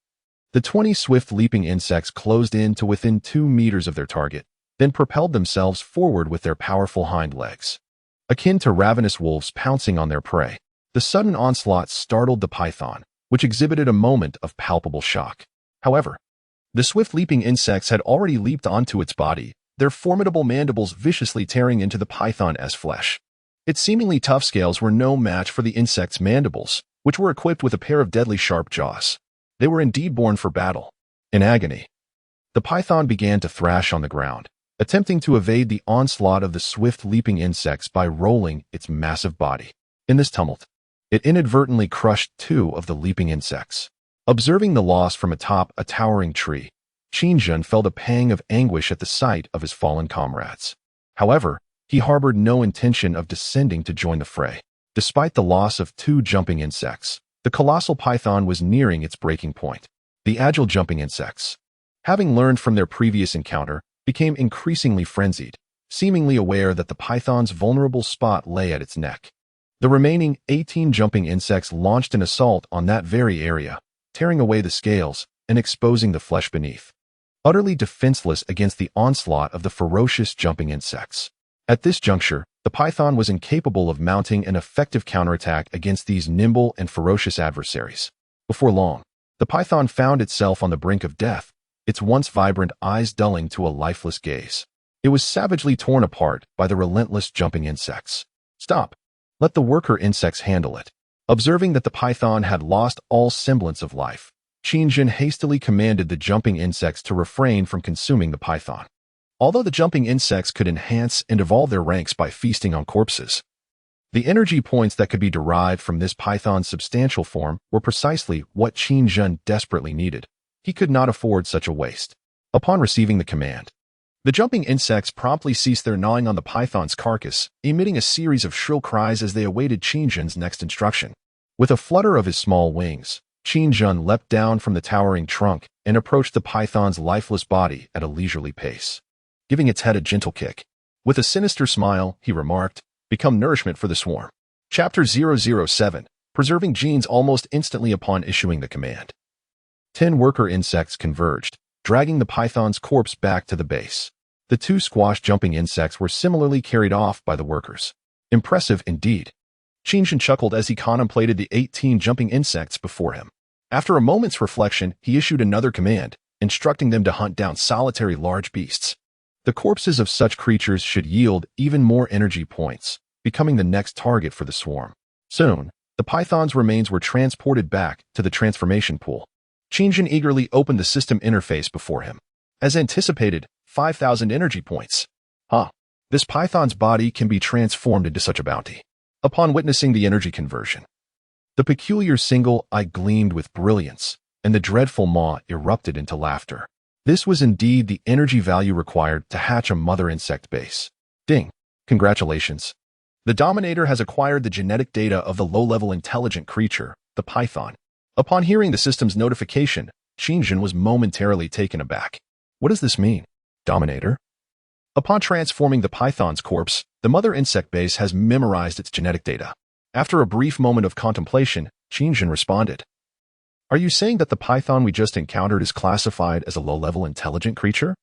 [SPEAKER 1] the 20 swift-leaping insects closed in to within 2 meters of their target, then propelled themselves forward with their powerful hind legs, akin to ravenous wolves pouncing on their prey. The sudden onslaught startled the python, which exhibited a moment of palpable shock. However, the swift-leaping insects had already leaped onto its body, their formidable mandibles viciously tearing into the python's flesh. Its seemingly tough scales were no match for the insect's mandibles, which were equipped with a pair of deadly sharp jaws. They were indeed born for battle. In agony, the python began to thrash on the ground, attempting to evade the onslaught of the swift-leaping insects by rolling its massive body. In this tumult, it inadvertently crushed 2 of the leaping insects. Observing the loss from atop a towering tree, Qin Jun felt a pang of anguish at the sight of his fallen comrades. However, he harbored no intention of descending to join the fray. Despite the loss of 2 jumping insects, the colossal python was nearing its breaking point. The agile jumping insects, having learned from their previous encounter, became increasingly frenzied, seemingly aware that the python's vulnerable spot lay at its neck. The remaining 18 jumping insects launched an assault on that very area, tearing away the scales and exposing the flesh beneath, utterly defenseless against the onslaught of the ferocious jumping insects. At this juncture, the python was incapable of mounting an effective counterattack against these nimble and ferocious adversaries. Before long, the python found itself on the brink of death, its once vibrant eyes dulling to a lifeless gaze. It was savagely torn apart by the relentless jumping insects. Stop. Let the worker insects handle it. Observing that the python had lost all semblance of life, Qingjin hastily commanded the jumping insects to refrain from consuming the python. Although the jumping insects could enhance and evolve their ranks by feasting on corpses, the energy points that could be derived from this python's substantial form were precisely what Qingjin desperately needed. He could not afford such a waste. Upon receiving the command, the jumping insects promptly ceased their gnawing on the python's carcass, emitting a series of shrill cries as they awaited Qingjin's next instruction. With a flutter of his small wings, Qingjin leapt down from the towering trunk and approached the python's lifeless body at a leisurely pace, giving its head a gentle kick. With a sinister smile, he remarked, "Become nourishment for the swarm." Chapter 007, Preserving Genes. Almost instantly upon issuing the command, 10 worker insects converged, dragging the python's corpse back to the base. The 2 squash jumping insects were similarly carried off by the workers. Impressive indeed. Qingjin chuckled as he contemplated the 18 jumping insects before him. After a moment's reflection, he issued another command, instructing them to hunt down solitary large beasts. The corpses of such creatures should yield even more energy points, becoming the next target for the swarm. Soon, the python's remains were transported back to the transformation pool. Qingjin eagerly opened the system interface before him. As anticipated, 5,000 energy points. This python's body can be transformed into such a bounty. Upon witnessing the energy conversion, the peculiar single eye gleamed with brilliance, and the dreadful maw erupted into laughter. This was indeed the energy value required to hatch a mother insect base. Ding! Congratulations. The Dominator has acquired the genetic data of the low-level intelligent creature, the python. Upon hearing the system's notification, Qingjin was momentarily taken aback. What does this mean, Dominator? Upon transforming the python's corpse, the mother insect base has memorized its genetic data. After a brief moment of contemplation, Qingjin responded, "Are you saying that the python we just encountered is classified as a low-level intelligent creature?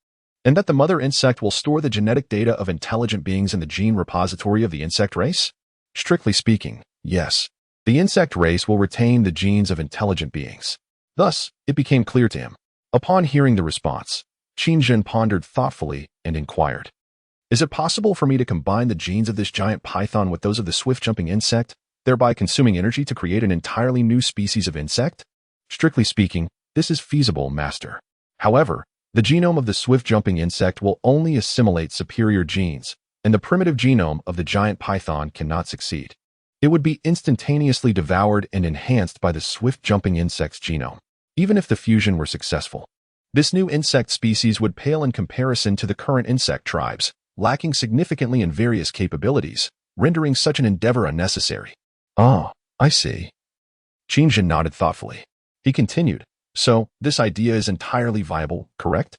[SPEAKER 1] And that the mother insect will store the genetic data of intelligent beings in the gene repository of the insect race?" Strictly speaking, yes. The insect race will retain the genes of intelligent beings. Thus, it became clear to him. Upon hearing the response, Qingjin pondered thoughtfully and inquired, "Is it possible for me to combine the genes of this giant python with those of the swift-jumping insect, thereby consuming energy to create an entirely new species of insect?" Strictly speaking, this is feasible, Master. However, the genome of the swift-jumping insect will only assimilate superior genes, and the primitive genome of the giant python cannot succeed. It would be instantaneously devoured and enhanced by the swift-jumping insect's genome, even if the fusion were successful. This new insect species would pale in comparison to the current insect tribes, lacking significantly in various capabilities, rendering such an endeavor unnecessary. "Ah, I see." Qingjin nodded thoughtfully. He continued, "So, this idea is entirely viable, correct?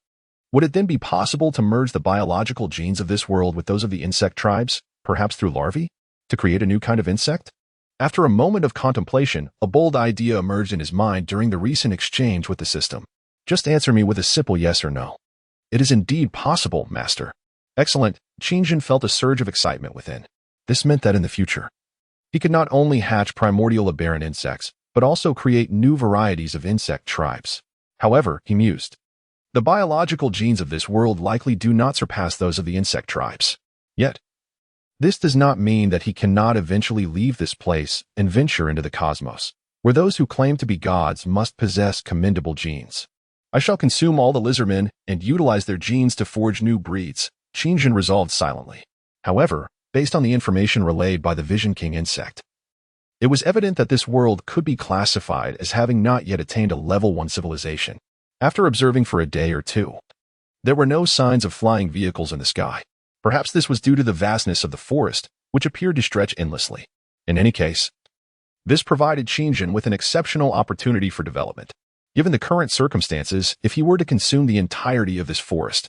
[SPEAKER 1] Would it then be possible to merge the biological genes of this world with those of the insect tribes, perhaps through larvae, to create a new kind of insect?" After a moment of contemplation, a bold idea emerged in his mind during the recent exchange with the system. "Just answer me with a simple yes or no." "It is indeed possible, Master." "Excellent." Qingjin felt a surge of excitement within. This meant that in the future, he could not only hatch primordial aberrant insects, but also create new varieties of insect tribes. However, he mused, the biological genes of this world likely do not surpass those of the insect tribes. Yet, this does not mean that he cannot eventually leave this place and venture into the cosmos, where those who claim to be gods must possess commendable genes. "I shall consume all the lizardmen and utilize their genes to forge new breeds," Qingjin resolved silently. However, based on the information relayed by the Vision King insect, it was evident that this world could be classified as having not yet attained a level 1 civilization. After observing for a day or two, there were no signs of flying vehicles in the sky. Perhaps this was due to the vastness of the forest, which appeared to stretch endlessly. In any case, this provided Qingjin with an exceptional opportunity for development. Given the current circumstances, if he were to consume the entirety of this forest,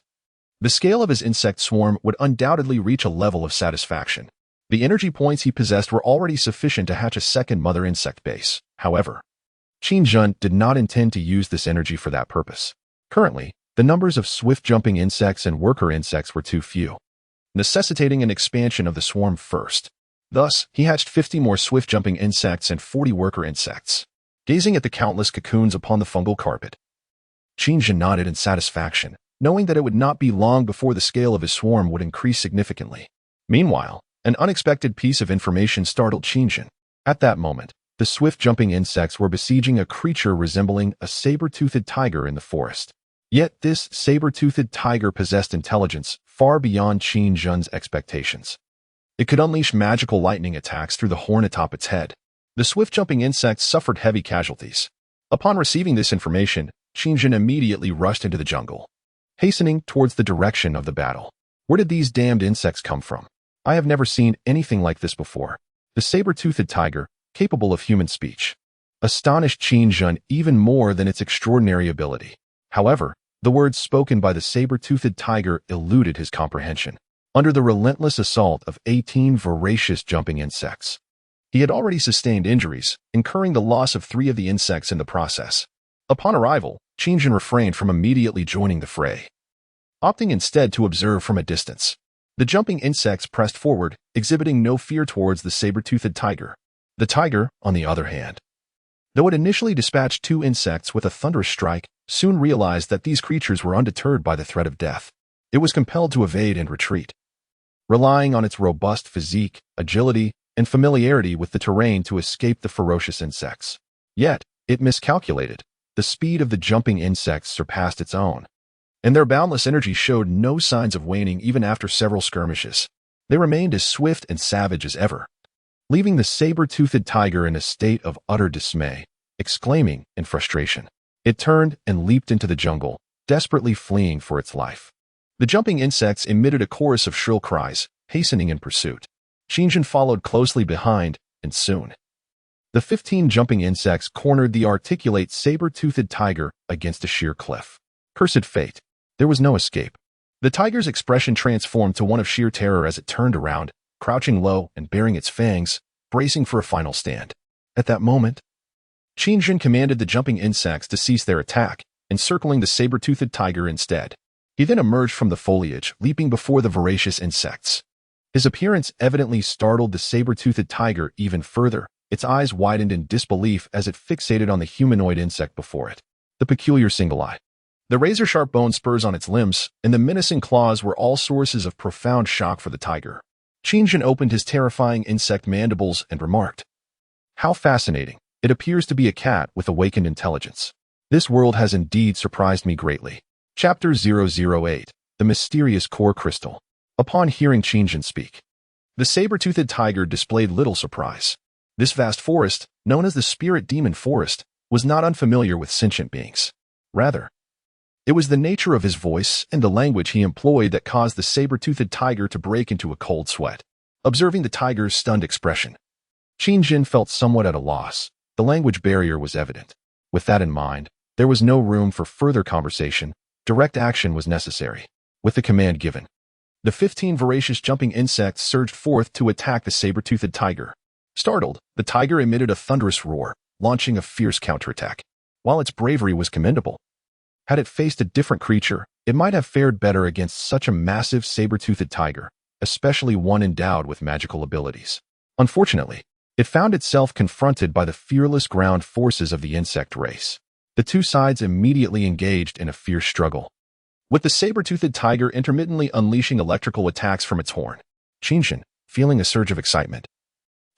[SPEAKER 1] the scale of his insect swarm would undoubtedly reach a level of satisfaction. The energy points he possessed were already sufficient to hatch a second mother insect base. However, Qin Jun did not intend to use this energy for that purpose. Currently, the numbers of swift-jumping insects and worker insects were too few, necessitating an expansion of the swarm first. Thus, he hatched 50 more swift-jumping insects and 40 worker insects. Gazing at the countless cocoons upon the fungal carpet, Qin Jun nodded in satisfaction, knowing that it would not be long before the scale of his swarm would increase significantly. Meanwhile, an unexpected piece of information startled Qin Jun. At that moment, the swift-jumping insects were besieging a creature resembling a saber-toothed tiger in the forest. Yet this saber-toothed tiger possessed intelligence far beyond Qin Jun's expectations. It could unleash magical lightning attacks through the horn atop its head. The swift-jumping insects suffered heavy casualties. Upon receiving this information, Qin Jun immediately rushed into the jungle, hastening towards the direction of the battle. Where did these damned insects come from? I have never seen anything like this before. The saber-toothed tiger, capable of human speech, astonished Qin Jun even more than its extraordinary ability. However, the words spoken by the saber-toothed tiger eluded his comprehension. Under the relentless assault of 18 voracious jumping insects, he had already sustained injuries, incurring the loss of 3 of the insects in the process. Upon arrival, Qin Jun refrained from immediately joining the fray, opting instead to observe from a distance. The jumping insects pressed forward, exhibiting no fear towards the saber-toothed tiger. The tiger, on the other hand, though it initially dispatched 2 insects with a thunderous strike, soon realized that these creatures were undeterred by the threat of death. It was compelled to evade and retreat, relying on its robust physique, agility, and familiarity with the terrain to escape the ferocious insects. Yet, it miscalculated. The speed of the jumping insects surpassed its own, and their boundless energy showed no signs of waning even after several skirmishes. They remained as swift and savage as ever, leaving the saber-toothed tiger in a state of utter dismay, exclaiming in frustration. It turned and leaped into the jungle, desperately fleeing for its life. The jumping insects emitted a chorus of shrill cries, hastening in pursuit. Qin Jun followed closely behind, and soon, the 15 jumping insects cornered the articulate saber-toothed tiger against a sheer cliff. Cursed fate. There was no escape. The tiger's expression transformed to one of sheer terror as it turned around, crouching low and baring its fangs, bracing for a final stand. At that moment, Qin Jun commanded the jumping insects to cease their attack, encircling the saber-toothed tiger instead. He then emerged from the foliage, leaping before the voracious insects. His appearance evidently startled the saber-toothed tiger even further. Its eyes widened in disbelief as it fixated on the humanoid insect before it. The peculiar single eye, the razor-sharp bone spurs on its limbs, and the menacing claws were all sources of profound shock for the tiger. Qin Jun opened his terrifying insect mandibles and remarked, "How fascinating. It appears to be a cat with awakened intelligence. This world has indeed surprised me greatly." Chapter 008, The Mysterious Core Crystal. Upon hearing Qin Jun speak, the saber-toothed tiger displayed little surprise. This vast forest, known as the Spirit Demon Forest, was not unfamiliar with sentient beings. Rather, it was the nature of his voice and the language he employed that caused the saber-toothed tiger to break into a cold sweat. Observing the tiger's stunned expression, Qin Jun felt somewhat at a loss. The language barrier was evident. With that in mind, there was no room for further conversation. Direct action was necessary. With the command given, the 15 voracious jumping insects surged forth to attack the saber-toothed tiger. Startled, the tiger emitted a thunderous roar, launching a fierce counterattack. While its bravery was commendable, had it faced a different creature, it might have fared better against such a massive saber-toothed tiger, especially one endowed with magical abilities. Unfortunately, it found itself confronted by the fearless ground forces of the insect race. The two sides immediately engaged in a fierce struggle, with the saber-toothed tiger intermittently unleashing electrical attacks from its horn. Qin Jun, feeling a surge of excitement,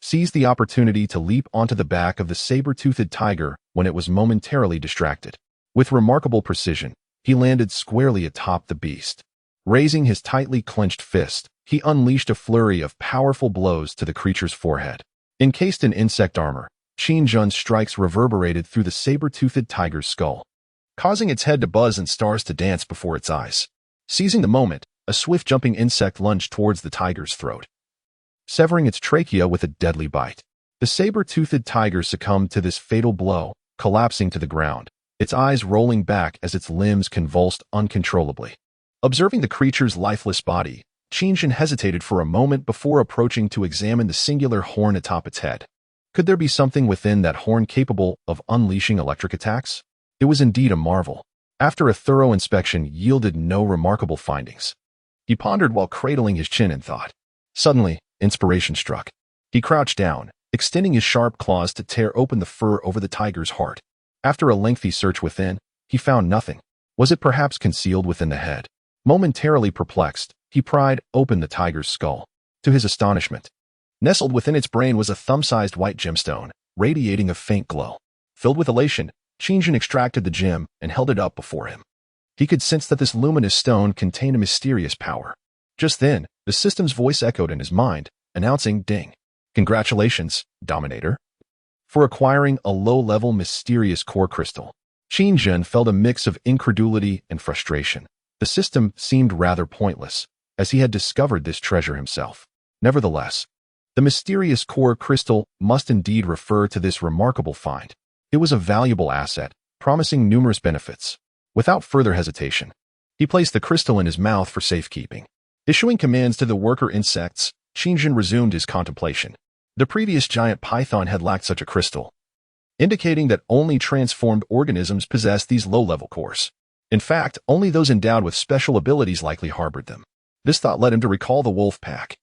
[SPEAKER 1] seized the opportunity to leap onto the back of the saber-toothed tiger when it was momentarily distracted. With remarkable precision, he landed squarely atop the beast. Raising his tightly clenched fist, he unleashed a flurry of powerful blows to the creature's forehead. Encased in insect armor, Qin Jun's strikes reverberated through the saber-toothed tiger's skull, causing its head to buzz and stars to dance before its eyes. Seizing the moment, a swift-jumping insect lunged towards the tiger's throat, severing its trachea with a deadly bite. The saber-toothed tiger succumbed to this fatal blow, collapsing to the ground, its eyes rolling back as its limbs convulsed uncontrollably. Observing the creature's lifeless body, Qingjin hesitated for a moment before approaching to examine the singular horn atop its head. Could there be something within that horn capable of unleashing electric attacks? It was indeed a marvel. After a thorough inspection yielded no remarkable findings. He pondered while cradling his chin in thought. Suddenly, inspiration struck. He crouched down, extending his sharp claws to tear open the fur over the tiger's heart. After a lengthy search within, he found nothing. Was it perhaps concealed within the head? Momentarily perplexed, he pried open the tiger's skull. To his astonishment, nestled within its brain was a thumb-sized white gemstone, radiating a faint glow. Filled with elation, Qingjin extracted the gem and held it up before him. He could sense that this luminous stone contained a mysterious power. Just then, the system's voice echoed in his mind, announcing, "Ding. Congratulations, Dominator, for acquiring a low-level mysterious core crystal." Qingjin felt a mix of incredulity and frustration. The system seemed rather pointless, as he had discovered this treasure himself. Nevertheless, the mysterious core crystal must indeed refer to this remarkable find. It was a valuable asset, promising numerous benefits. Without further hesitation, he placed the crystal in his mouth for safekeeping. Issuing commands to the worker insects, Qingjin resumed his contemplation. The previous giant python had lacked such a crystal, indicating that only transformed organisms possessed these low-level cores. In fact, only those endowed with special abilities likely harbored them. This thought led him to recall the wolf pack,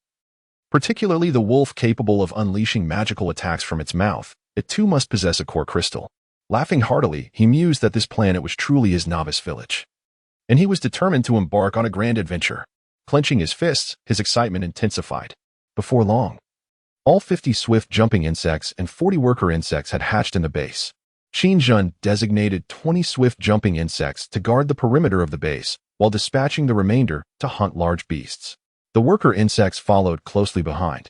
[SPEAKER 1] particularly the wolf capable of unleashing magical attacks from its mouth. It too must possess a core crystal. Laughing heartily, he mused that this planet was truly his novice village, and he was determined to embark on a grand adventure. Clenching his fists, his excitement intensified. Before long, all 50 swift-jumping insects and 40 worker insects had hatched in the base. Qingjin designated 20 swift-jumping insects to guard the perimeter of the base, while dispatching the remainder to hunt large beasts. The worker insects followed closely behind,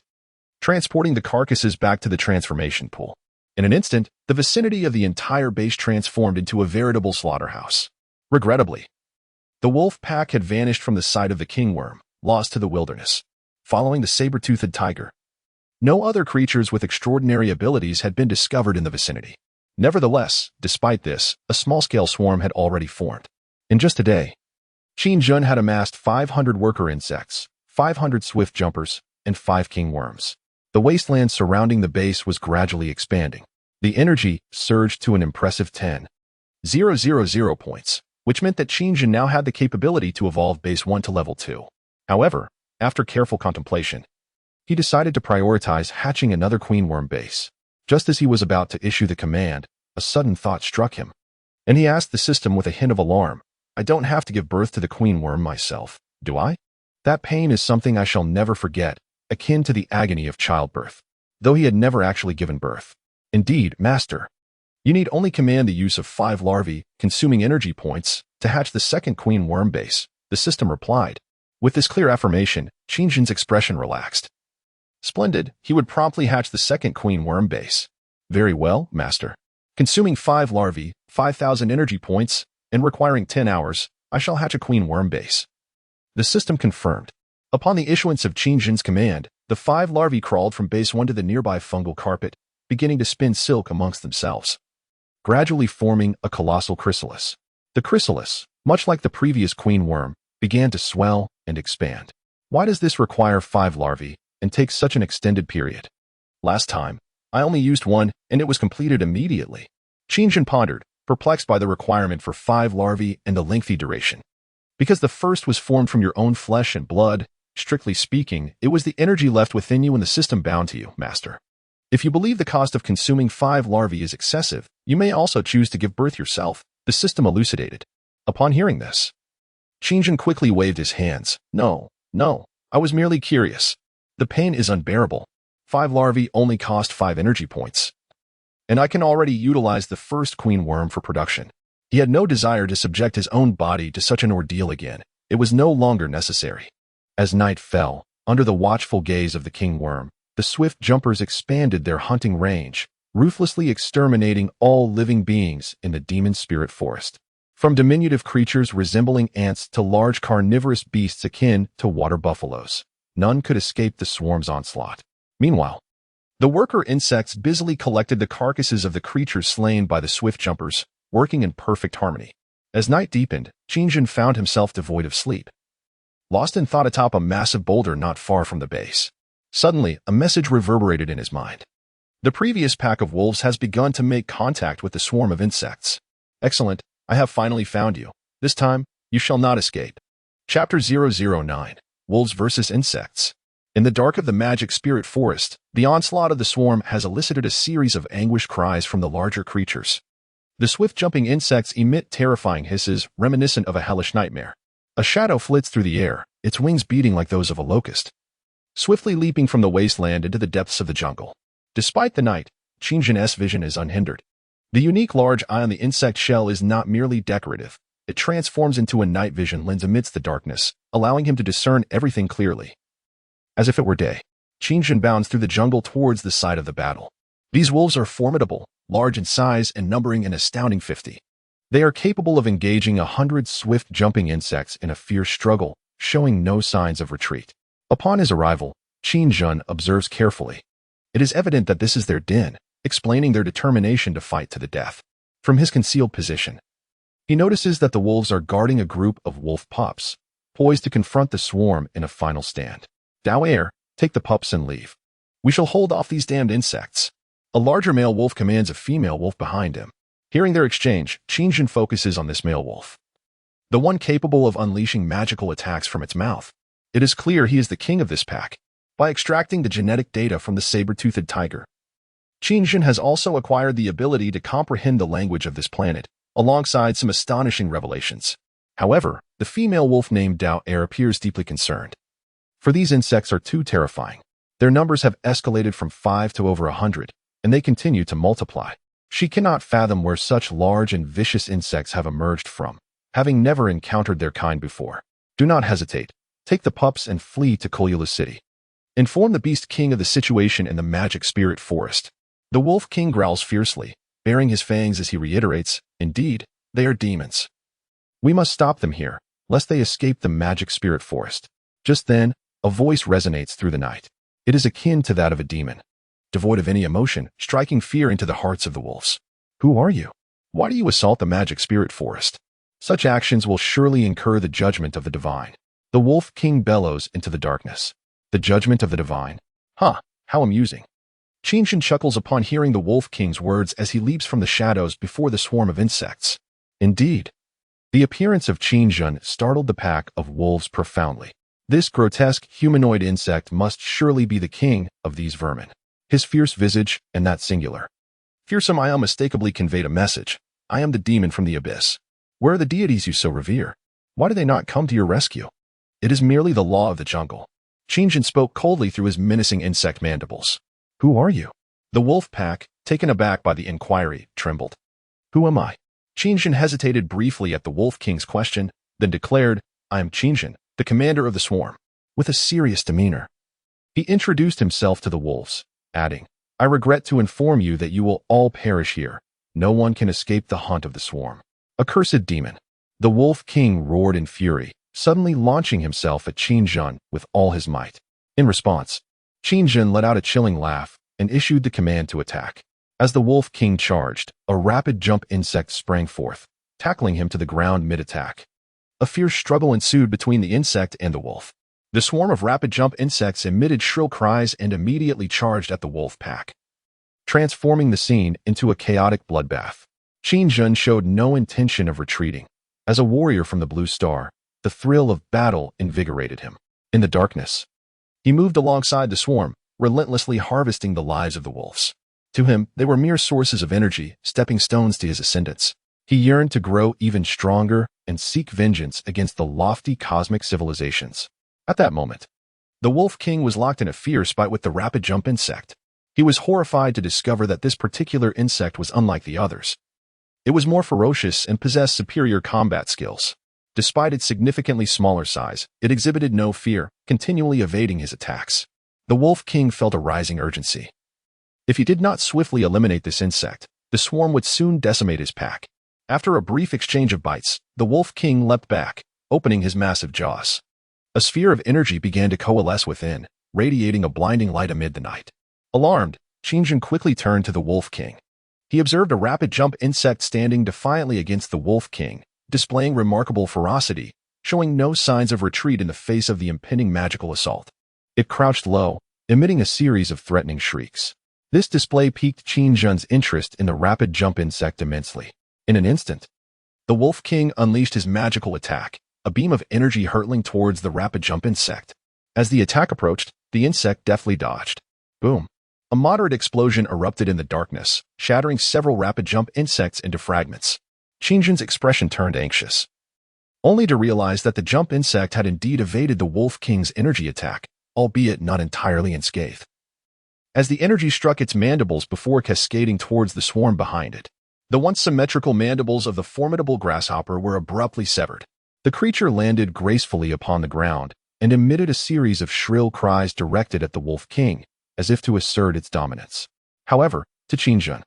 [SPEAKER 1] transporting the carcasses back to the transformation pool. In an instant, the vicinity of the entire base transformed into a veritable slaughterhouse. Regrettably, the wolf pack had vanished from the sight of the kingworm, lost to the wilderness. Following the saber-toothed tiger, no other creatures with extraordinary abilities had been discovered in the vicinity. Nevertheless, despite this, a small-scale swarm had already formed. In just a day, Qingjin had amassed 500 worker insects, 500 swift jumpers, and 5 kingworms. The wasteland surrounding the base was gradually expanding. The energy surged to an impressive 10,000 points, which meant that Qingjin now had the capability to evolve base 1 to level 2. However, after careful contemplation, he decided to prioritize hatching another queenworm base. Just as he was about to issue the command, a sudden thought struck him, and he asked the system with a hint of alarm, "I don't have to give birth to the queenworm myself, do I? That pain is something I shall never forget, akin to the agony of childbirth." Though he had never actually given birth. "Indeed, master. You need only command the use of 5 larvae, consuming energy points, to hatch the second queenworm base," the system replied. With this clear affirmation, Qingjin's expression relaxed. Splendid, he would promptly hatch the second queenworm base. "Very well, master. Consuming 5 larvae, 5,000 energy points, and requiring 10 hours, I shall hatch a queenworm base." The system confirmed. Upon the issuance of Qingjin's command, the 5 larvae crawled from base 1 to the nearby fungal carpet, beginning to spin silk amongst themselves, gradually forming a colossal chrysalis. The chrysalis, much like the previous queenworm, began to swell and expand. Why does this require 5 larvae and take such an extended period? Last time, I only used 1, and it was completed immediately. Qingjin pondered, perplexed by the requirement for 5 larvae and the lengthy duration. Because the first was formed from your own flesh and blood, strictly speaking, it was the energy left within you and the system bound to you, master. If you believe the cost of consuming 5 larvae is excessive, you may also choose to give birth yourself, the system elucidated. Upon hearing this, Qingjin quickly waved his hands. No, I was merely curious. The pain is unbearable. 5 larvae only cost 5 energy points, and I can already utilize the first queenworm for production. He had no desire to subject his own body to such an ordeal again. It was no longer necessary. As night fell, under the watchful gaze of the kingworm, the swift jumpers expanded their hunting range, ruthlessly exterminating all living beings in the demon spirit forest. From diminutive creatures resembling ants to large carnivorous beasts akin to water buffaloes, none could escape the swarm's onslaught. Meanwhile, the worker insects busily collected the carcasses of the creatures slain by the swift jumpers, working in perfect harmony. As night deepened, Qingjun found himself devoid of sleep, lost in thought atop a massive boulder not far from the base. Suddenly, a message reverberated in his mind. The previous pack of wolves has begun to make contact with the swarm of insects. Excellent, I have finally found you. This time, you shall not escape. Chapter 009, Wolves vs. Insects. In the dark of the magic spirit forest, the onslaught of the swarm has elicited a series of anguished cries from the larger creatures. The swift-jumping insects emit terrifying hisses reminiscent of a hellish nightmare. A shadow flits through the air, its wings beating like those of a locust, swiftly leaping from the wasteland into the depths of the jungle. Despite the night, Qingjun's vision is unhindered. The unique large eye on the insect shell is not merely decorative. It transforms into a night vision lens amidst the darkness, allowing him to discern everything clearly. As if it were day, Qingjun bounds through the jungle towards the site of the battle. These wolves are formidable, large in size and numbering an astounding 50. They are capable of engaging 100 swift-jumping insects in a fierce struggle, showing no signs of retreat. Upon his arrival, Qingjun observes carefully. It is evident that this is their den, explaining their determination to fight to the death. From his concealed position, he notices that the wolves are guarding a group of wolf pups, poised to confront the swarm in a final stand. Dao, take the pups and leave. We shall hold off these damned insects. A larger male wolf commands a female wolf behind him. Hearing their exchange, Qingjun focuses on this male wolf, the one capable of unleashing magical attacks from its mouth. It is clear he is the king of this pack. By extracting the genetic data from the saber-toothed tiger, Qingjun has also acquired the ability to comprehend the language of this planet, alongside some astonishing revelations. However, the female wolf named Dao appears deeply concerned. For these insects are too terrifying. Their numbers have escalated from 5 to over 100, and they continue to multiply. She cannot fathom where such large and vicious insects have emerged from, having never encountered their kind before. Do not hesitate. Take the pups and flee to Koyula City. Inform the Beast King of the situation in the magic spirit forest. The Wolf King growls fiercely, baring his fangs as he reiterates, indeed, they are demons. We must stop them here, lest they escape the magic spirit forest. Just then, a voice resonates through the night. It is akin to that of a demon, devoid of any emotion, striking fear into the hearts of the wolves. Who are you? Why do you assault the magic spirit forest? Such actions will surely incur the judgment of the divine. The Wolf King bellows into the darkness. The judgment of the divine? Huh, how amusing. Qingjun chuckles upon hearing the Wolf King's words as he leaps from the shadows before the swarm of insects. Indeed, the appearance of Qingjun startled the pack of wolves profoundly. This grotesque humanoid insect must surely be the king of these vermin. His fierce visage, and that singular, fearsome eye unmistakably conveyed a message. I am the demon from the abyss. Where are the deities you so revere? Why do they not come to your rescue? It is merely the law of the jungle. Qingjun spoke coldly through his menacing insect mandibles. Who are you? The wolf pack, taken aback by the inquiry, trembled. Who am I? Qingjun hesitated briefly at the Wolf King's question, then declared, I am Qingjun, the commander of the swarm. With a serious demeanor, he introduced himself to the wolves, adding, I regret to inform you that you will all perish here. No one can escape the hunt of the swarm. Accursed demon. The Wolf King roared in fury, suddenly launching himself at Qingjun with all his might. In response, Qingjun let out a chilling laugh and issued the command to attack. As the Wolf King charged, a rapid jump insect sprang forth, tackling him to the ground mid-attack. A fierce struggle ensued between the insect and the wolf. The swarm of rapid jump insects emitted shrill cries and immediately charged at the wolf pack, transforming the scene into a chaotic bloodbath. Qingjun showed no intention of retreating. As a warrior from the Blue Star, the thrill of battle invigorated him. In the darkness, he moved alongside the swarm, relentlessly harvesting the lives of the wolves. To him, they were mere sources of energy, stepping stones to his ascendance. He yearned to grow even stronger and seek vengeance against the lofty cosmic civilizations. At that moment, the Wolf King was locked in a fierce fight with the rapid jump insect. He was horrified to discover that this particular insect was unlike the others. It was more ferocious and possessed superior combat skills. Despite its significantly smaller size, it exhibited no fear, continually evading his attacks. The Wolf King felt a rising urgency. If he did not swiftly eliminate this insect, the swarm would soon decimate his pack. After a brief exchange of bites, the Wolf King leapt back, opening his massive jaws. A sphere of energy began to coalesce within, radiating a blinding light amid the night. Alarmed, Qingjun quickly turned to the Wolf King. He observed a rapid jump insect standing defiantly against the Wolf King, displaying remarkable ferocity, showing no signs of retreat in the face of the impending magical assault. It crouched low, emitting a series of threatening shrieks. This display piqued Qin Zhen's interest in the rapid jump insect immensely. In an instant, the Wolf King unleashed his magical attack, a beam of energy hurtling towards the rapid jump insect. As the attack approached, the insect deftly dodged. Boom! A moderate explosion erupted in the darkness, shattering several rapid jump insects into fragments. Qin Zhen's expression turned anxious, only to realize that the jump insect had indeed evaded the Wolf King's energy attack, albeit not entirely unscathed. As the energy struck its mandibles before cascading towards the swarm behind it, the once symmetrical mandibles of the formidable grasshopper were abruptly severed. The creature landed gracefully upon the ground and emitted a series of shrill cries directed at the Wolf King, as if to assert its dominance. However, to Qin Zhen,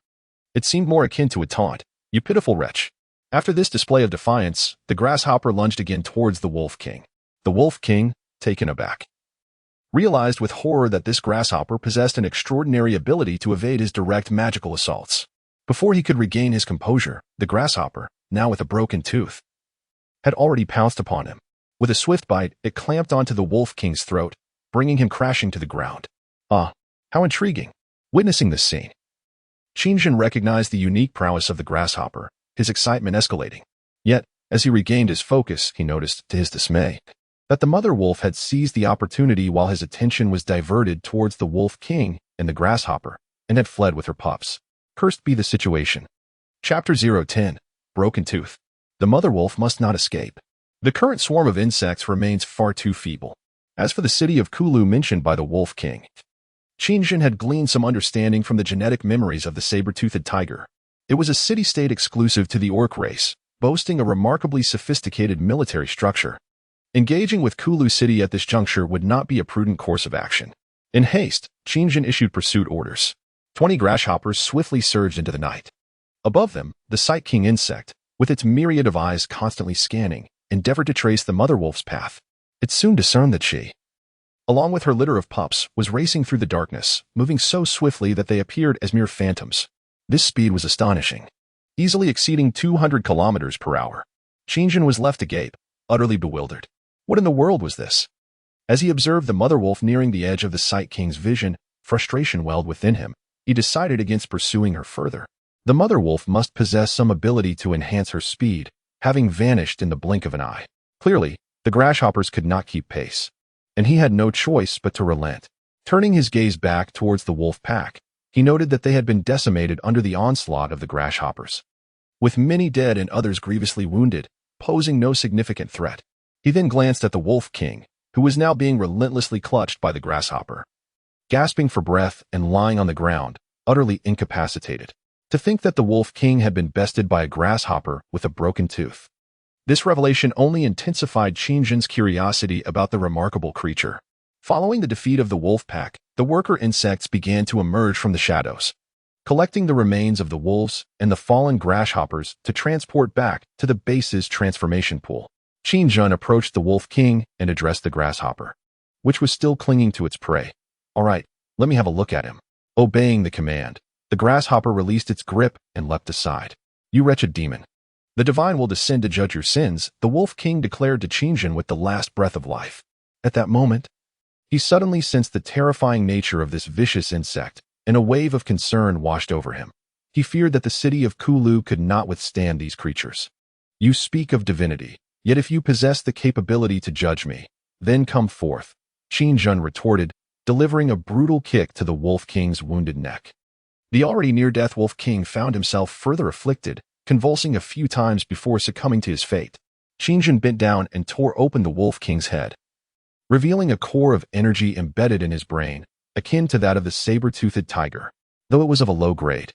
[SPEAKER 1] it seemed more akin to a taunt. "You pitiful wretch." After this display of defiance, the grasshopper lunged again towards the Wolf King. The Wolf King, taken aback, realized with horror that this grasshopper possessed an extraordinary ability to evade his direct magical assaults. Before he could regain his composure, the grasshopper, now with a broken tooth, had already pounced upon him. With a swift bite, it clamped onto the Wolf King's throat, bringing him crashing to the ground. Ah, how intriguing! Witnessing this scene, Qin Zhen recognized the unique prowess of the grasshopper, his excitement escalating. Yet, as he regained his focus, he noticed, to his dismay, that the mother wolf had seized the opportunity while his attention was diverted towards the Wolf King and the grasshopper, and had fled with her pups. Cursed be the situation. Chapter 010. Broken Tooth. The mother wolf must not escape. The current swarm of insects remains far too feeble. As for the city of Kulu mentioned by the Wolf King, Qin Zhen had gleaned some understanding from the genetic memories of the saber-toothed tiger. It was a city-state exclusive to the orc race, boasting a remarkably sophisticated military structure. Engaging with Kulu City at this juncture would not be a prudent course of action. In haste, Qin Zhen issued pursuit orders. 20 grasshoppers swiftly surged into the night. Above them, the Sight King insect, with its myriad of eyes constantly scanning, endeavored to trace the mother wolf's path. It soon discerned that she, along with her litter of pups, was racing through the darkness, moving so swiftly that they appeared as mere phantoms. This speed was astonishing, easily exceeding 200 kilometers per hour. Qin Zhen was left agape, utterly bewildered. What in the world was this? As he observed the mother wolf nearing the edge of the Sight King's vision, frustration welled within him. He decided against pursuing her further. The mother wolf must possess some ability to enhance her speed, having vanished in the blink of an eye. Clearly, the grasshoppers could not keep pace, and he had no choice but to relent. Turning his gaze back towards the wolf pack, he noted that they had been decimated under the onslaught of the grasshoppers, with many dead and others grievously wounded, posing no significant threat. He then glanced at the Wolf King, who was now being relentlessly clutched by the grasshopper, gasping for breath and lying on the ground, utterly incapacitated. To think that the Wolf King had been bested by a grasshopper with a broken tooth. This revelation only intensified Qin Zhen's curiosity about the remarkable creature. Following the defeat of the wolf pack, the worker insects began to emerge from the shadows, collecting the remains of the wolves and the fallen grasshoppers to transport back to the base's transformation pool. Qin Zhen approached the Wolf King and addressed the grasshopper, which was still clinging to its prey. "All right, let me have a look at him." Obeying the command, the grasshopper released its grip and leapt aside. "You wretched demon. The divine will descend to judge your sins," the Wolf King declared to Qin Zhen with the last breath of life. At that moment, he suddenly sensed the terrifying nature of this vicious insect, and a wave of concern washed over him. He feared that the city of Kulu could not withstand these creatures. "You speak of divinity, yet if you possess the capability to judge me, then come forth," Qin Zhen retorted, delivering a brutal kick to the Wolf King's wounded neck. The already near-death Wolf King found himself further afflicted, convulsing a few times before succumbing to his fate. Qin Zhen bent down and tore open the Wolf King's head, revealing a core of energy embedded in his brain, akin to that of the saber-toothed tiger, though it was of a low grade.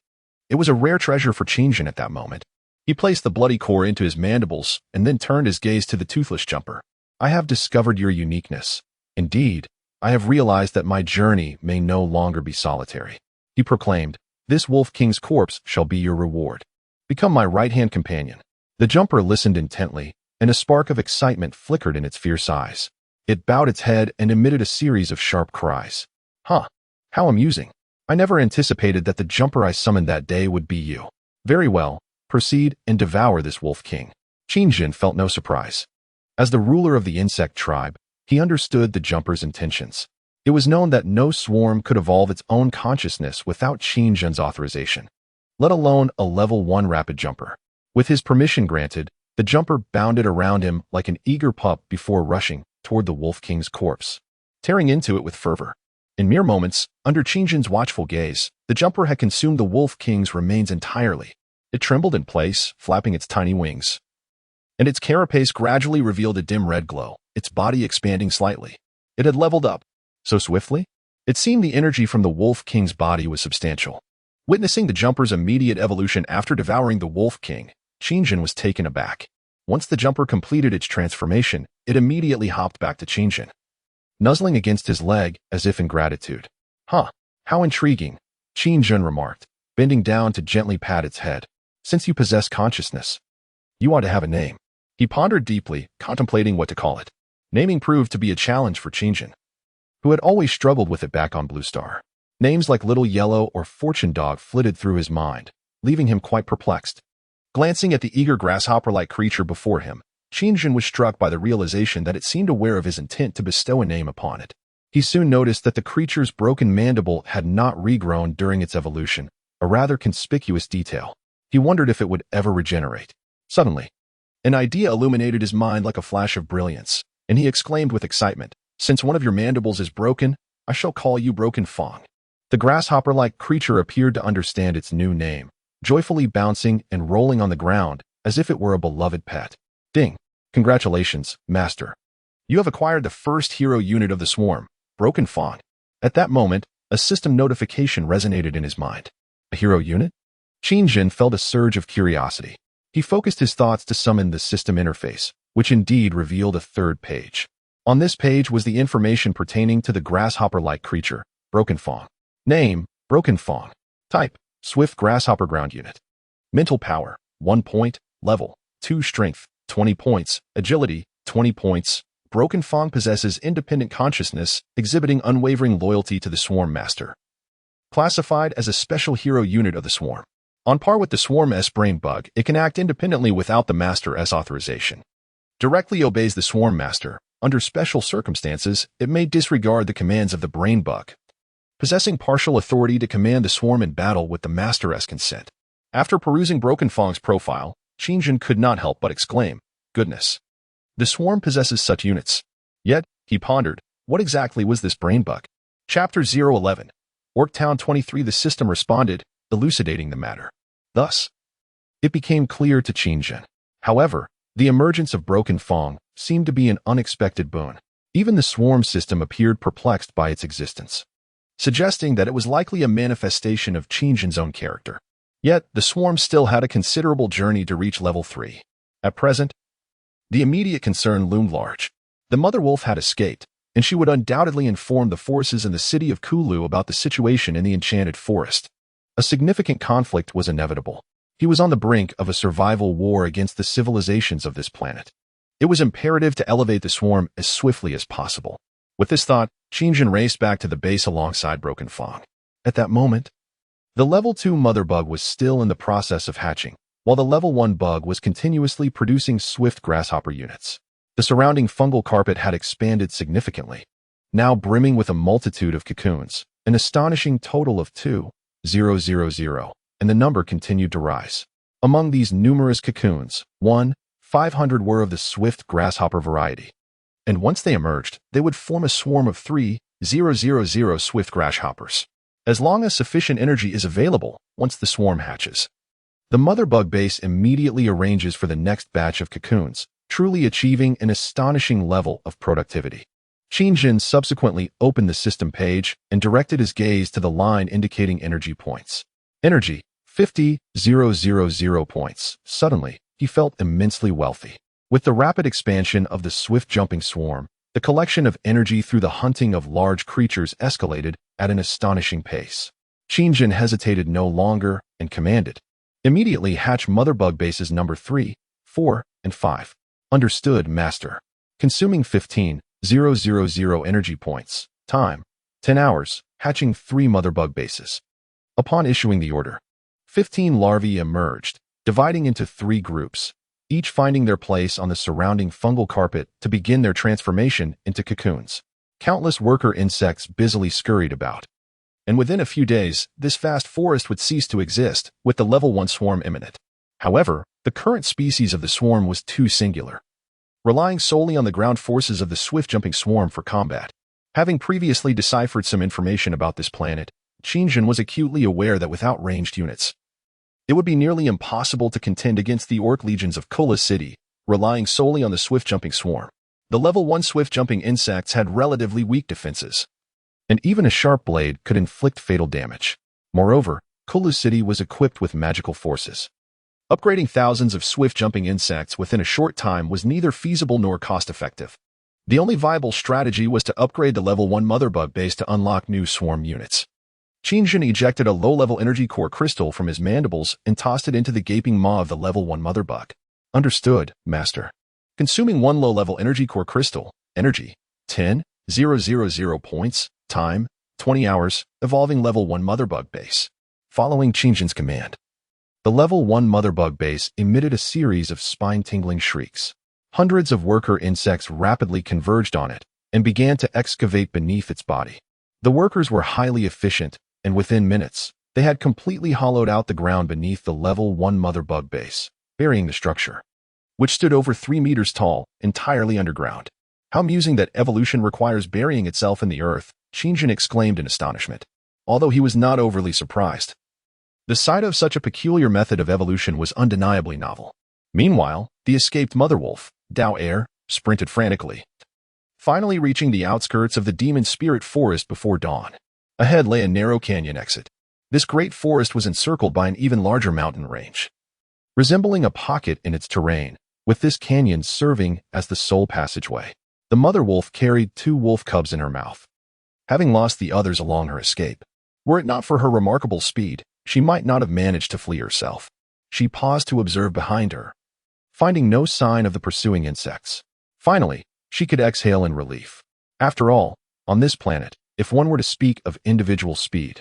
[SPEAKER 1] It was a rare treasure for Qin Zhen at that moment. He placed the bloody core into his mandibles and then turned his gaze to the toothless jumper. "I have discovered your uniqueness. Indeed, I have realized that my journey may no longer be solitary," he proclaimed. "This Wolf King's corpse shall be your reward. Become my right-hand companion." The jumper listened intently, and a spark of excitement flickered in its fierce eyes. It bowed its head and emitted a series of sharp cries. "Huh, how amusing. I never anticipated that the jumper I summoned that day would be you. Very well, proceed and devour this wolf king. Qingjin felt no surprise. As the ruler of the insect tribe, he understood the jumper's intentions. It was known that no swarm could evolve its own consciousness without Qingjin's authorization, let alone a level 1 rapid jumper. With his permission granted, the jumper bounded around him like an eager pup before rushing toward the wolf king's corpse, tearing into it with fervor. In mere moments, under Qingjin's watchful gaze, the jumper had consumed the wolf king's remains entirely. It trembled in place, flapping its tiny wings, and its carapace gradually revealed a dim red glow, its body expanding slightly. It had leveled up so swiftly, it seemed the energy from the wolf king's body was substantial. Witnessing the jumper's immediate evolution after devouring the wolf king, Qingjin was taken aback. Once the jumper completed its transformation, it immediately hopped back to Qingjin, nuzzling against his leg as if in gratitude. Huh, how intriguing, Qingjin remarked, bending down to gently pat its head. Since you possess consciousness, you ought to have a name. He pondered deeply, contemplating what to call it. Naming proved to be a challenge for Qingjin, who had always struggled with it back on Blue Star. Names like Little Yellow or Fortune Dog flitted through his mind, leaving him quite perplexed. Glancing at the eager grasshopper-like creature before him, Qingjin was struck by the realization that it seemed aware of his intent to bestow a name upon it. He soon noticed that the creature's broken mandible had not regrown during its evolution, a rather conspicuous detail. He wondered if it would ever regenerate. Suddenly, an idea illuminated his mind like a flash of brilliance, and he exclaimed with excitement, "Since one of your mandibles is broken, I shall call you Broken Fong." The grasshopper-like creature appeared to understand its new name, joyfully bouncing and rolling on the ground as if it were a beloved pet. Ding! Congratulations, Master. You have acquired the first hero unit of the swarm, Broken Fong. At that moment, a system notification resonated in his mind. A hero unit? Qingjin felt a surge of curiosity. He focused his thoughts to summon the system interface, which indeed revealed a third page. On this page was the information pertaining to the grasshopper-like creature, Broken Fong. Name, Broken Fong. Type, Swift Grasshopper Ground Unit. Mental Power, 1 point. Level, 2 Strength, 20 points. Agility, 20 points. Broken Fong possesses independent consciousness, exhibiting unwavering loyalty to the Swarm Master. Classified as a special hero unit of the Swarm. On par with the Swarm S Brain Bug, it can act independently without the Master S authorization. Directly obeys the Swarm Master. Under special circumstances, it may disregard the commands of the Brain Bug, possessing partial authority to command the Swarm in battle with the Master S consent. After perusing Broken Fong's profile, Qingjin could not help but exclaim, "Goodness! The Swarm possesses such units." Yet, he pondered, what exactly was this Brain Bug? Chapter 011. Orktown 23. The system responded, elucidating the matter. Thus, it became clear to Qingjin. However, the emergence of Broken Fong seemed to be an unexpected boon. Even the swarm system appeared perplexed by its existence, suggesting that it was likely a manifestation of Qingjin's own character. Yet, the swarm still had a considerable journey to reach level 3. At present, the immediate concern loomed large. The mother wolf had escaped, and she would undoubtedly inform the forces in the city of Kulu about the situation in the Enchanted Forest. A significant conflict was inevitable. He was on the brink of a survival war against the civilizations of this planet. It was imperative to elevate the swarm as swiftly as possible. With this thought, Qingjin raced back to the base alongside Broken Fong. At that moment, the level 2 mother bug was still in the process of hatching, while the level 1 bug was continuously producing swift grasshopper units. The surrounding fungal carpet had expanded significantly, now brimming with a multitude of cocoons, an astonishing total of 2,000, and the number continued to rise. Among these numerous cocoons, 500 were of the swift grasshopper variety. And once they emerged, they would form a swarm of 3,000 swift grasshoppers. As long as sufficient energy is available, once the swarm hatches, the mother bug base immediately arranges for the next batch of cocoons, truly achieving an astonishing level of productivity. Qingjin subsequently opened the system page and directed his gaze to the line indicating energy points. Energy, 50,000 points. Suddenly, he felt immensely wealthy. With the rapid expansion of the swift-jumping swarm, the collection of energy through the hunting of large creatures escalated at an astonishing pace. Qingjin hesitated no longer and commanded, "Immediately hatch mother bug bases number 3, 4, and 5. Understood, Master." Consuming 15,000 energy points. Time, 10 hours, hatching 3 mother bug bases. Upon issuing the order, 15 larvae emerged, dividing into 3 groups, each finding their place on the surrounding fungal carpet to begin their transformation into cocoons. Countless worker insects busily scurried about. And within a few days, this vast forest would cease to exist, with the level 1 swarm imminent. However, the current species of the swarm was too singular, relying solely on the ground forces of the swift-jumping swarm for combat. Having previously deciphered some information about this planet, Qingjin was acutely aware that without ranged units, it would be nearly impossible to contend against the orc legions of Kula City, relying solely on the swift-jumping swarm. The level 1 swift-jumping insects had relatively weak defenses, and even a sharp blade could inflict fatal damage. Moreover, Kula City was equipped with magical forces. Upgrading thousands of swift-jumping insects within a short time was neither feasible nor cost-effective. The only viable strategy was to upgrade the level 1 mother bug base to unlock new swarm units. Qingjin ejected a low-level energy core crystal from his mandibles and tossed it into the gaping maw of the level 1 mother bug. Understood, Master. Consuming 1 low-level energy core crystal, energy, 10,000 points, time, 20 hours, evolving level 1 mother bug base. Following Qingjin's command, the level 1 mother bug base emitted a series of spine-tingling shrieks. Hundreds of worker insects rapidly converged on it and began to excavate beneath its body. The workers were highly efficient, and within minutes, they had completely hollowed out the ground beneath the level 1 mother bug base, burying the structure, which stood over 3 meters tall, entirely underground. How amusing that evolution requires burying itself in the earth, Qingjin exclaimed in astonishment, although he was not overly surprised. The sight of such a peculiar method of evolution was undeniably novel. Meanwhile, the escaped mother wolf, Dao Er, sprinted frantically, finally reaching the outskirts of the demon spirit forest before dawn. Ahead lay a narrow canyon exit. This great forest was encircled by an even larger mountain range, resembling a pocket in its terrain, with this canyon serving as the sole passageway. The mother wolf carried 2 wolf cubs in her mouth, having lost the others along her escape. Were it not for her remarkable speed, she might not have managed to flee herself. She paused to observe behind her, finding no sign of the pursuing insects. Finally, she could exhale in relief. After all, on this planet, if one were to speak of individual speed,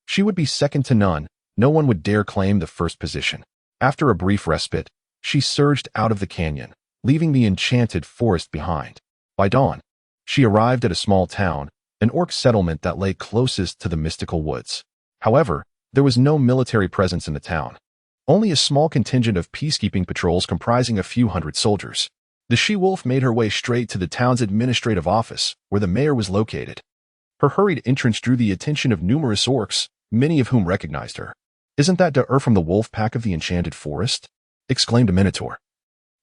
[SPEAKER 1] she would be second to none. No one would dare claim the first position. After a brief respite, she surged out of the canyon, leaving the enchanted forest behind. By dawn, she arrived at a small town, an orc settlement that lay closest to the mystical woods. However, there was no military presence in the town. Only a small contingent of peacekeeping patrols comprising a few hundred soldiers. The she-wolf made her way straight to the town's administrative office, where the mayor was located. Her hurried entrance drew the attention of numerous orcs, many of whom recognized her. "Isn't that Da'er from the wolf pack of the enchanted forest?" exclaimed a minotaur,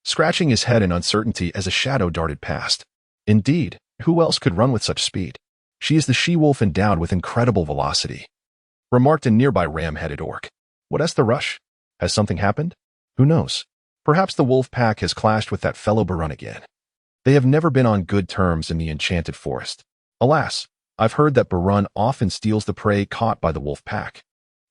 [SPEAKER 1] scratching his head in uncertainty as a shadow darted past. "Indeed, who else could run with such speed? She is the she-wolf endowed with incredible velocity," remarked a nearby ram-headed orc. "What's the rush? Has something happened? Who knows? Perhaps the wolf pack has clashed with that fellow Barun again. They have never been on good terms in the enchanted forest. Alas, I've heard that Barun often steals the prey caught by the wolf pack,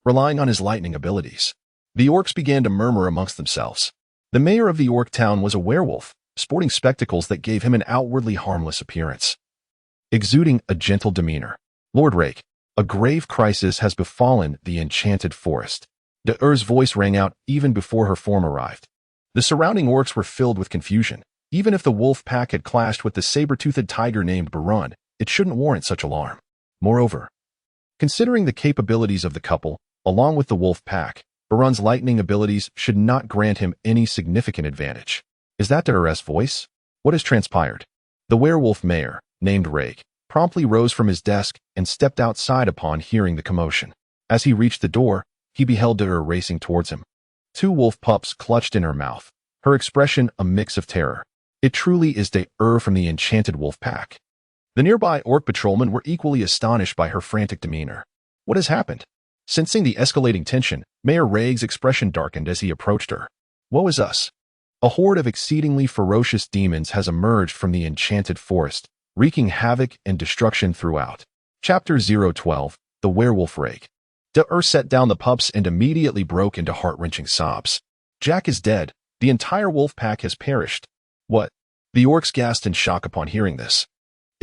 [SPEAKER 1] relying on his lightning abilities." The orcs began to murmur amongst themselves. The mayor of the orc town was a werewolf, sporting spectacles that gave him an outwardly harmless appearance, exuding a gentle demeanor. "Lord Rake, a grave crisis has befallen the enchanted forest." Da'er's voice rang out even before her form arrived. The surrounding orcs were filled with confusion. Even if the wolf pack had clashed with the saber-toothed tiger named Barun, it shouldn't warrant such alarm. Moreover, considering the capabilities of the couple, along with the wolf pack, Barun's lightning abilities should not grant him any significant advantage. Is that Da'er's voice? What has transpired? The werewolf mayor, named Rake, promptly rose from his desk and stepped outside upon hearing the commotion. As he reached the door, he beheld Da'er racing towards him. 2 wolf pups clutched in her mouth, her expression a mix of terror. It truly is Da'er from the enchanted wolf pack. The nearby orc patrolmen were equally astonished by her frantic demeanor. What has happened? Sensing the escalating tension, Mayor Rake's expression darkened as he approached her. Woe is us. A horde of exceedingly ferocious demons has emerged from the enchanted forest, wreaking havoc and destruction throughout. Chapter 012, The Werewolf Rake. Da'er set down the pups and immediately broke into heart-wrenching sobs. "Jack is dead. The entire wolf pack has perished." "What?" The orcs gasped in shock upon hearing this.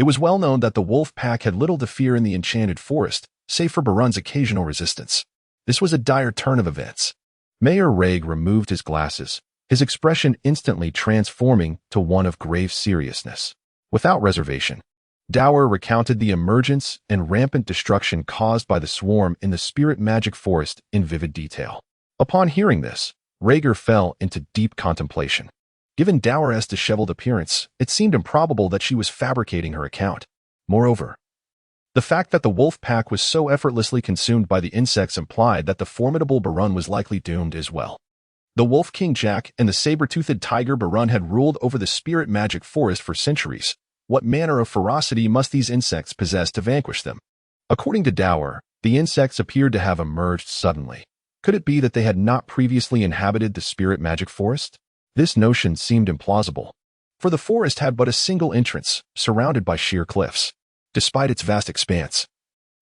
[SPEAKER 1] It was well known that the wolf pack had little to fear in the enchanted forest, save for Barun's occasional resistance. This was a dire turn of events. Mayor Reg removed his glasses, his expression instantly transforming to one of grave seriousness. Without reservation, Dower recounted the emergence and rampant destruction caused by the swarm in the spirit magic forest in vivid detail. Upon hearing this, Rhaegar fell into deep contemplation. Given Dower's disheveled appearance, it seemed improbable that she was fabricating her account. Moreover, the fact that the wolf pack was so effortlessly consumed by the insects implied that the formidable Barun was likely doomed as well. The Wolf King Jack and the saber-toothed tiger Barun had ruled over the spirit magic forest for centuries. What manner of ferocity must these insects possess to vanquish them? According to Dower, the insects appeared to have emerged suddenly. Could it be that they had not previously inhabited the spirit magic forest? This notion seemed implausible, for the forest had but a single entrance, surrounded by sheer cliffs. Despite its vast expanse,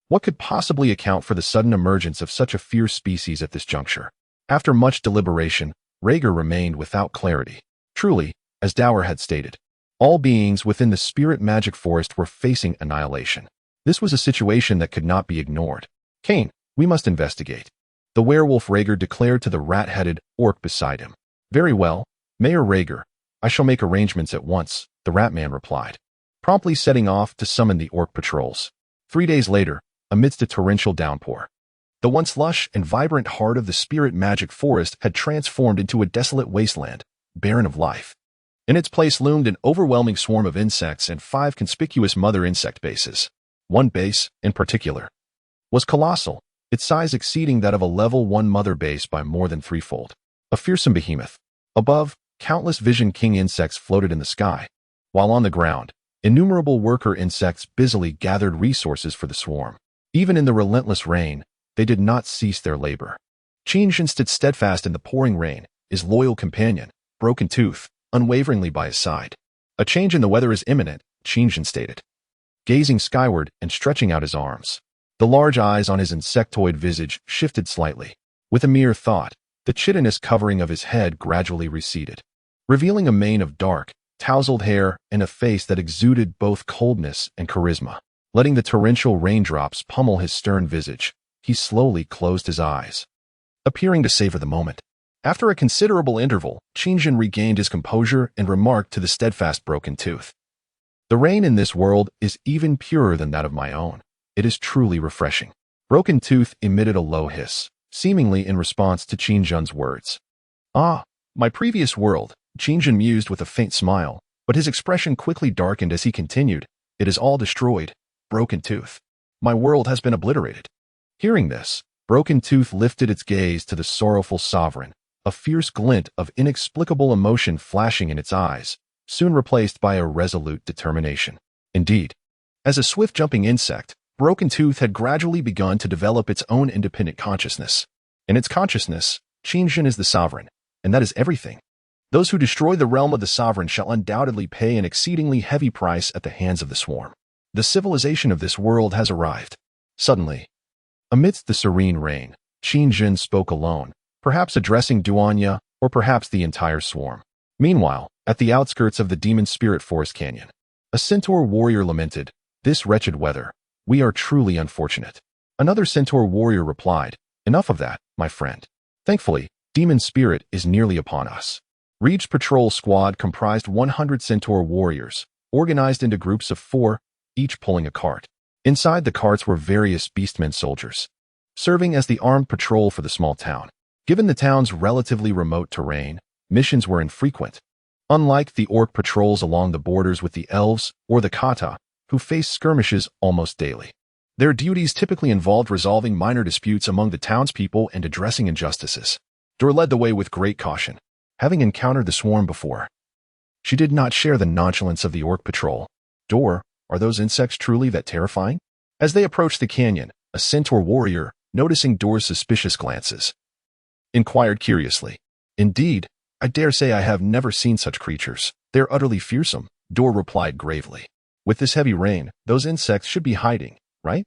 [SPEAKER 1] what could possibly account for the sudden emergence of such a fierce species at this juncture? After much deliberation, Rhaegar remained without clarity. Truly, as Dower had stated, all beings within the spirit magic forest were facing annihilation. This was a situation that could not be ignored. Cain, we must investigate. The werewolf Rhaegar declared to the rat-headed orc beside him. Very well, Mayor Rhaegar, I shall make arrangements at once, the rat-man replied, promptly setting off to summon the orc patrols. 3 days later, amidst a torrential downpour, the once lush and vibrant heart of the spirit magic forest had transformed into a desolate wasteland, barren of life. In its place loomed an overwhelming swarm of insects and 5 conspicuous mother insect bases. One base, in particular, was colossal, its size exceeding that of a level 1 mother base by more than threefold. A fearsome behemoth. Above, countless Vision King insects floated in the sky, while on the ground, innumerable worker insects busily gathered resources for the swarm. Even in the relentless rain, they did not cease their labor. Qingjin stood steadfast in the pouring rain, his loyal companion, Broken Tooth, unwaveringly by his side. A change in the weather is imminent, Qingjin stated, gazing skyward and stretching out his arms. The large eyes on his insectoid visage shifted slightly. With a mere thought, the chitinous covering of his head gradually receded, revealing a mane of dark, tousled hair and a face that exuded both coldness and charisma. Letting the torrential raindrops pummel his stern visage, he slowly closed his eyes, appearing to savor the moment. After a considerable interval, Qingjin regained his composure and remarked to the steadfast Broken Tooth, "The rain in this world is even purer than that of my own. It is truly refreshing." Broken Tooth emitted a low hiss, seemingly in response to Qingjin's words. "Ah, my previous world," Qingjin mused with a faint smile, but his expression quickly darkened as he continued, "It is all destroyed, Broken Tooth. My world has been obliterated." Hearing this, Broken Tooth lifted its gaze to the sorrowful sovereign, a fierce glint of inexplicable emotion flashing in its eyes, soon replaced by a resolute determination. Indeed, as a swift-jumping insect, Broken Tooth had gradually begun to develop its own independent consciousness. In its consciousness, Qingjin is the sovereign, and that is everything. Those who destroy the realm of the sovereign shall undoubtedly pay an exceedingly heavy price at the hands of the swarm. The civilization of this world has arrived. Suddenly, amidst the serene rain, Qingjin spoke alone, perhaps addressing Duanya, or perhaps the entire swarm. Meanwhile, at the outskirts of the Demon Spirit Forest Canyon, a centaur warrior lamented, "This wretched weather. We are truly unfortunate." Another centaur warrior replied, "Enough of that, my friend. Thankfully, Demon Spirit is nearly upon us." Reed's patrol squad comprised 100 centaur warriors, organized into groups of 4, each pulling a cart. Inside the carts were various beastmen soldiers, serving as the armed patrol for the small town. Given the town's relatively remote terrain, missions were infrequent. Unlike the orc patrols along the borders with the elves or the kata, who faced skirmishes almost daily, their duties typically involved resolving minor disputes among the townspeople and addressing injustices. Dor led the way with great caution, having encountered the swarm before. She did not share the nonchalance of the orc patrol. "Dor, are those insects truly that terrifying?" As they approached the canyon, a centaur warrior, noticing Dor's suspicious glances, inquired curiously. "Indeed, I dare say I have never seen such creatures. They're utterly fearsome," Dor replied gravely. "With this heavy rain, those insects should be hiding, right?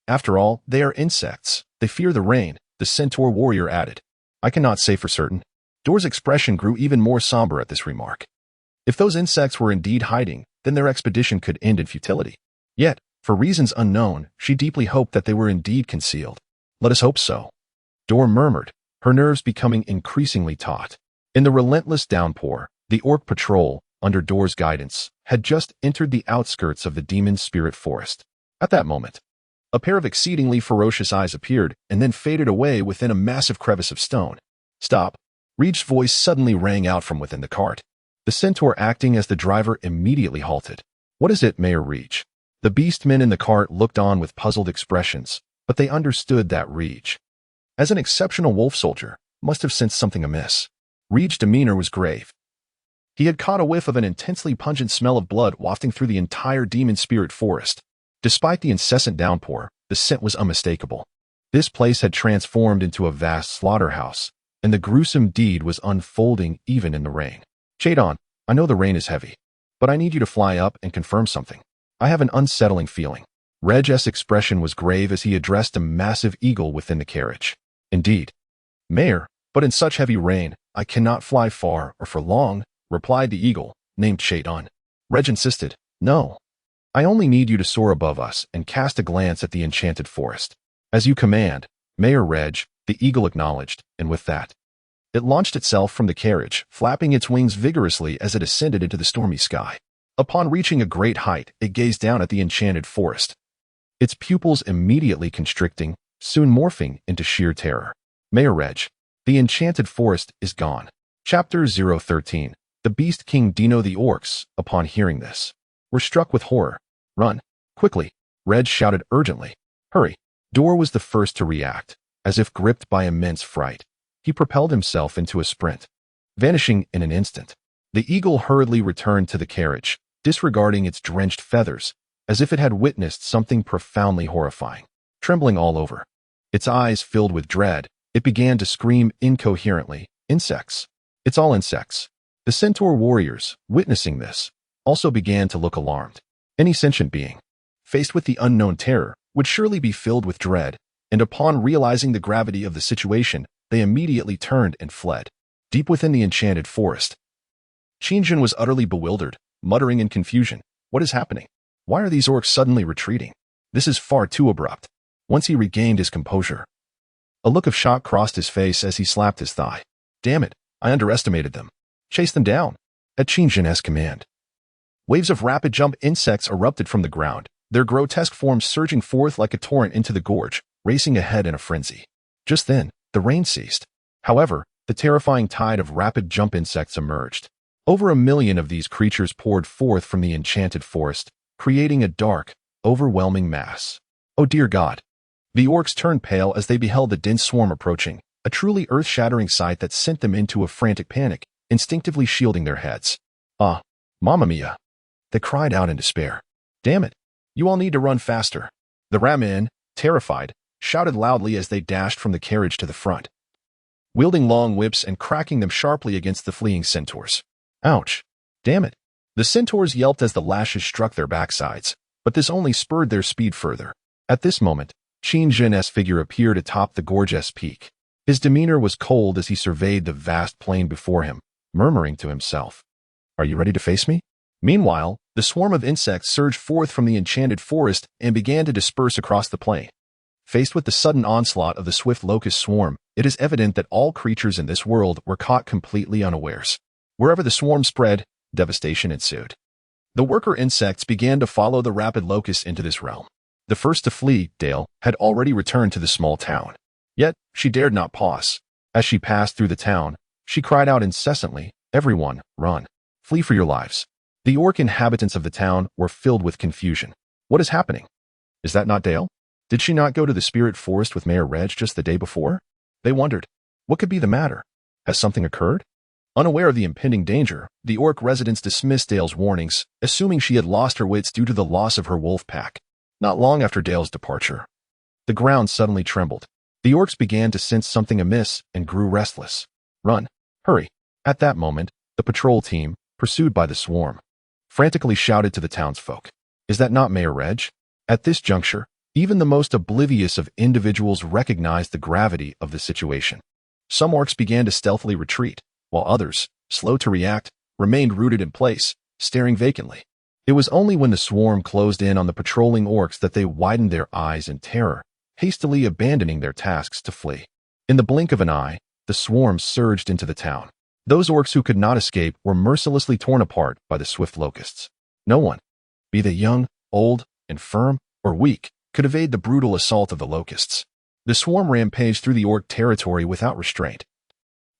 [SPEAKER 1] After all, they are insects. They fear the rain," the centaur warrior added. "I cannot say for certain." Dor's expression grew even more somber at this remark. If those insects were indeed hiding, then their expedition could end in futility. Yet, for reasons unknown, she deeply hoped that they were indeed concealed. Let us hope so. Dor murmured, her nerves becoming increasingly taut. In the relentless downpour, the Orc patrol, under Dor's guidance, had just entered the outskirts of the demon spirit forest. At that moment, a pair of exceedingly ferocious eyes appeared and then faded away within a massive crevice of stone. Stop! Reed's voice suddenly rang out from within the cart. The centaur acting as the driver immediately halted. What is it, Mayor Reed? The beastmen in the cart looked on with puzzled expressions, but they understood that Reed, as an exceptional wolf soldier, must have sensed something amiss. Reed's demeanor was grave. He had caught a whiff of an intensely pungent smell of blood wafting through the entire demon spirit forest. Despite the incessant downpour, the scent was unmistakable. This place had transformed into a vast slaughterhouse, and the gruesome deed was unfolding even in the rain. Chadon, I know the rain is heavy, but I need you to fly up and confirm something. I have an unsettling feeling. Reg's expression was grave as he addressed a massive eagle within the carriage. Indeed, Mayor, but in such heavy rain, I cannot fly far or for long, replied the eagle, named Chadon. Reg insisted, no. I only need you to soar above us and cast a glance at the enchanted forest. As you command, Mayor Reg, the eagle acknowledged, and with that, it launched itself from the carriage, flapping its wings vigorously as it ascended into the stormy sky. Upon reaching a great height, it gazed down at the enchanted forest, its pupils immediately constricting, soon morphing into sheer terror. Mayor Reg, the enchanted forest is gone. Chapter 013. The Beast King Dino. The orcs, upon hearing this, were struck with horror. Run, quickly, Reg shouted urgently. Hurry. Dor was the first to react. As if gripped by immense fright, he propelled himself into a sprint, vanishing in an instant. The eagle hurriedly returned to the carriage, disregarding its drenched feathers, as if it had witnessed something profoundly horrifying. Trembling all over, its eyes filled with dread, it began to scream incoherently, insects. It's all insects. The centaur warriors, witnessing this, also began to look alarmed. Any sentient being, faced with the unknown terror, would surely be filled with dread, and upon realizing the gravity of the situation, they immediately turned and fled. Deep within the enchanted forest, Qingjin was utterly bewildered, muttering in confusion. What is happening? Why are these orcs suddenly retreating? This is far too abrupt. Once he regained his composure, a look of shock crossed his face as he slapped his thigh. Damn it, I underestimated them. Chase them down. At Qingjin's command, waves of rapid jump insects erupted from the ground, their grotesque forms surging forth like a torrent into the gorge, racing ahead in a frenzy. Just then, the rain ceased. However, the terrifying tide of rapid jump insects emerged. Over 1 million of these creatures poured forth from the enchanted forest, creating a dark, overwhelming mass. Oh dear God! The orcs turned pale as they beheld the dense swarm approaching, a truly earth-shattering sight that sent them into a frantic panic, instinctively shielding their heads. Ah, Mamma Mia! They cried out in despair. Damn it! You all need to run faster. The Ramen, terrified, shouted loudly as they dashed from the carriage to the front, wielding long whips and cracking them sharply against the fleeing centaurs. Ouch! Damn it! The centaurs yelped as the lashes struck their backsides, but this only spurred their speed further. At this moment, Qingjin's figure appeared atop the gorge's peak. His demeanor was cold as he surveyed the vast plain before him, murmuring to himself, Are you ready to face me? Meanwhile, the swarm of insects surged forth from the enchanted forest and began to disperse across the plain. Faced with the sudden onslaught of the swift locust swarm, it is evident that all creatures in this world were caught completely unawares. Wherever the swarm spread, devastation ensued. The worker insects began to follow the rapid locusts into this realm. The first to flee, Dale, had already returned to the small town. Yet, she dared not pause. As she passed through the town, she cried out incessantly, Everyone, run. Flee for your lives. The orc inhabitants of the town were filled with confusion. What is happening? Is that not Dale? Did she not go to the spirit forest with Mayor Reg just the day before? They wondered, what could be the matter? Has something occurred? Unaware of the impending danger, the orc residents dismissed Dale's warnings, assuming she had lost her wits due to the loss of her wolf pack. Not long after Dale's departure, the ground suddenly trembled. The orcs began to sense something amiss and grew restless. Run! Hurry! At that moment, the patrol team, pursued by the swarm, frantically shouted to the townsfolk. Is that not Mayor Reg? At this juncture, even the most oblivious of individuals recognized the gravity of the situation. Some orcs began to stealthily retreat, while others, slow to react, remained rooted in place, staring vacantly. It was only when the swarm closed in on the patrolling orcs that they widened their eyes in terror, hastily abandoning their tasks to flee. In the blink of an eye, the swarm surged into the town. Those orcs who could not escape were mercilessly torn apart by the swift locusts. No one, be they young, old, infirm, or weak, could evade the brutal assault of the locusts. The swarm rampaged through the orc territory without restraint,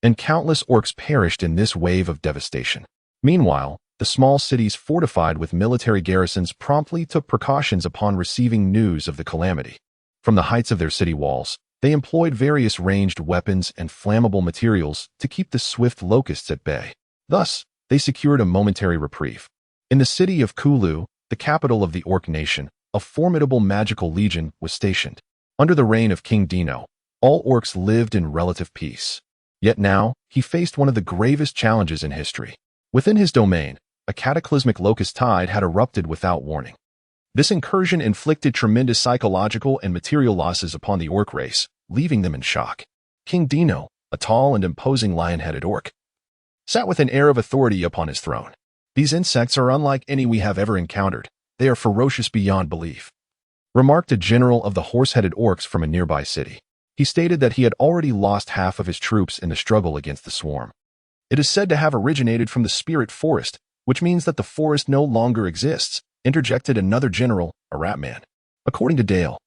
[SPEAKER 1] and countless orcs perished in this wave of devastation. Meanwhile, the small cities fortified with military garrisons promptly took precautions upon receiving news of the calamity. From the heights of their city walls, they employed various ranged weapons and flammable materials to keep the swift locusts at bay. Thus, they secured a momentary reprieve. In the city of Kulu, the capital of the Orc nation, a formidable magical legion was stationed. Under the reign of King Dino, all orcs lived in relative peace. Yet now, he faced one of the gravest challenges in history. Within his domain, a cataclysmic locust tide had erupted without warning. This incursion inflicted tremendous psychological and material losses upon the orc race, leaving them in shock. King Dino, a tall and imposing lion-headed orc, sat with an air of authority upon his throne. These insects are unlike any we have ever encountered. They are ferocious beyond belief, remarked a general of the horse-headed orcs from a nearby city. He stated that he had already lost half of his troops in the struggle against the swarm. It is said to have originated from the spirit forest, which means that the forest no longer exists, interjected another general, a rat man. According to Dale,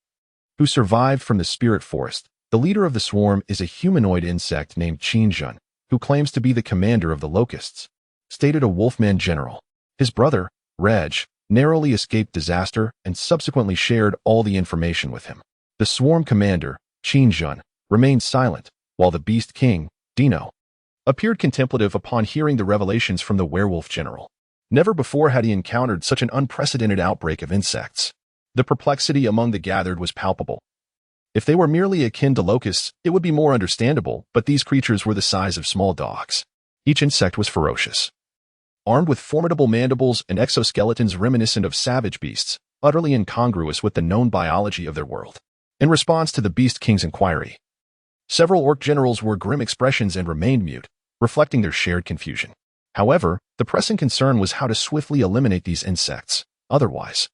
[SPEAKER 1] who survived from the spirit forest, the leader of the swarm is a humanoid insect named Chinjun, who claims to be the commander of the locusts, stated a wolfman general. His brother, Reg, narrowly escaped disaster and subsequently shared all the information with him. The swarm commander, Chinjun, remained silent, while the beast king, Dino, appeared contemplative upon hearing the revelations from the werewolf general. Never before had he encountered such an unprecedented outbreak of insects. The perplexity among the gathered was palpable. If they were merely akin to locusts, it would be more understandable, but these creatures were the size of small dogs. Each insect was ferocious, armed with formidable mandibles and exoskeletons reminiscent of savage beasts, utterly incongruous with the known biology of their world. In response to the Beast King's inquiry, several orc generals wore grim expressions and remained mute, reflecting their shared confusion. However, the pressing concern was how to swiftly eliminate these insects. Otherwise,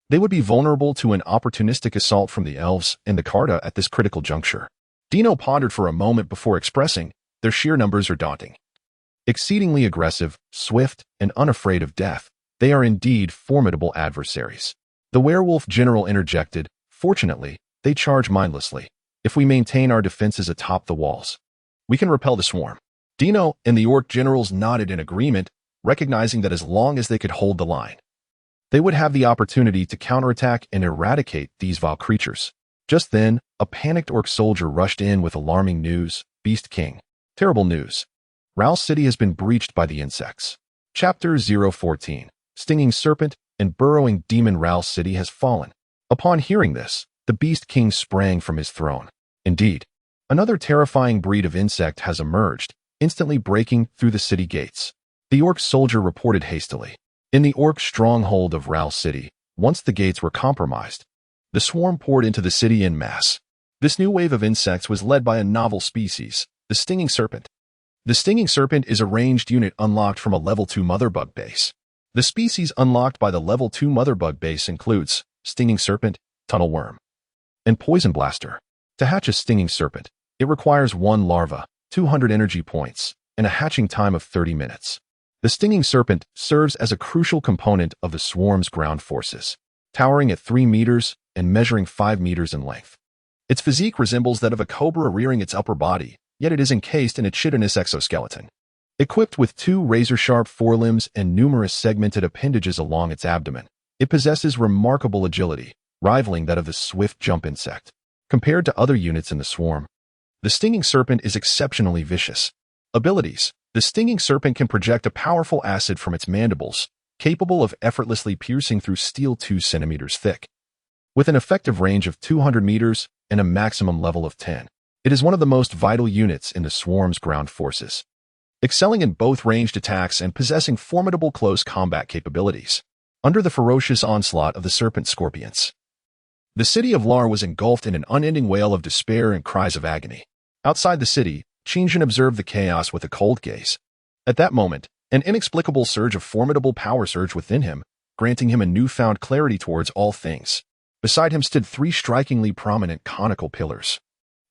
[SPEAKER 1] they would be vulnerable to an opportunistic assault from the elves and the Carta at this critical juncture. Dino pondered for a moment before expressing, their sheer numbers are daunting. Exceedingly aggressive, swift, and unafraid of death, they are indeed formidable adversaries. The werewolf general interjected, fortunately, they charge mindlessly. If we maintain our defenses atop the walls, we can repel the swarm. Dino and the orc generals nodded in agreement, recognizing that as long as they could hold the line, they would have the opportunity to counterattack and eradicate these vile creatures. Just then, a panicked orc soldier rushed in with alarming news. Beast King. Terrible news. Ral City has been breached by the insects. Chapter 014. Stinging Serpent and Burrowing Demon. Ral City has fallen. Upon hearing this, the Beast King sprang from his throne. Indeed, another terrifying breed of insect has emerged, instantly breaking through the city gates. The orc soldier reported hastily. In the orc stronghold of Ral City, once the gates were compromised, the swarm poured into the city en masse. This new wave of insects was led by a novel species, the stinging serpent. The stinging serpent is a ranged unit unlocked from a level 2 mother bug base. The species unlocked by the level 2 mother bug base includes stinging serpent, tunnel worm, and poison blaster. To hatch a stinging serpent, it requires 1 larva, 200 energy points, and a hatching time of 30 minutes. The stinging serpent serves as a crucial component of the swarm's ground forces, towering at 3 meters and measuring 5 meters in length. Its physique resembles that of a cobra rearing its upper body, yet it is encased in a chitinous exoskeleton. Equipped with 2 razor-sharp forelimbs and numerous segmented appendages along its abdomen, it possesses remarkable agility, rivaling that of the swift jump insect. Compared to other units in the swarm, the stinging serpent is exceptionally vicious. Abilities. The stinging serpent can project a powerful acid from its mandibles, capable of effortlessly piercing through steel 2 centimeters thick. With an effective range of 200 meters and a maximum level of 10, it is one of the most vital units in the swarm's ground forces, excelling in both ranged attacks and possessing formidable close combat capabilities. Under the ferocious onslaught of the serpent scorpions, the city of Lar was engulfed in an unending wail of despair and cries of agony. Outside the city, Chinjun observed the chaos with a cold gaze. At that moment, an inexplicable surge of formidable power surged within him, granting him a newfound clarity towards all things. Beside him stood 3 strikingly prominent conical pillars,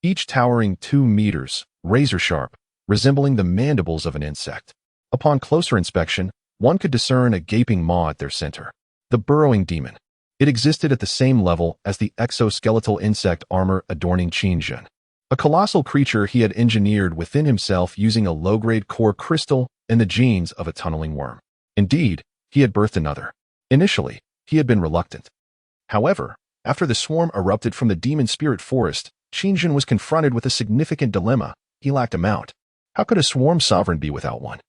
[SPEAKER 1] each towering 2 meters, razor-sharp, resembling the mandibles of an insect. Upon closer inspection, one could discern a gaping maw at their center. The burrowing demon. It existed at the same level as the exoskeletal insect armor adorning Qingjun, a colossal creature he had engineered within himself using a low-grade core crystal and the genes of a tunneling worm. Indeed, he had birthed another. Initially, he had been reluctant. However, after the swarm erupted from the demon spirit forest, Qingjun was confronted with a significant dilemma. He lacked a mount. How could a swarm sovereign be without one?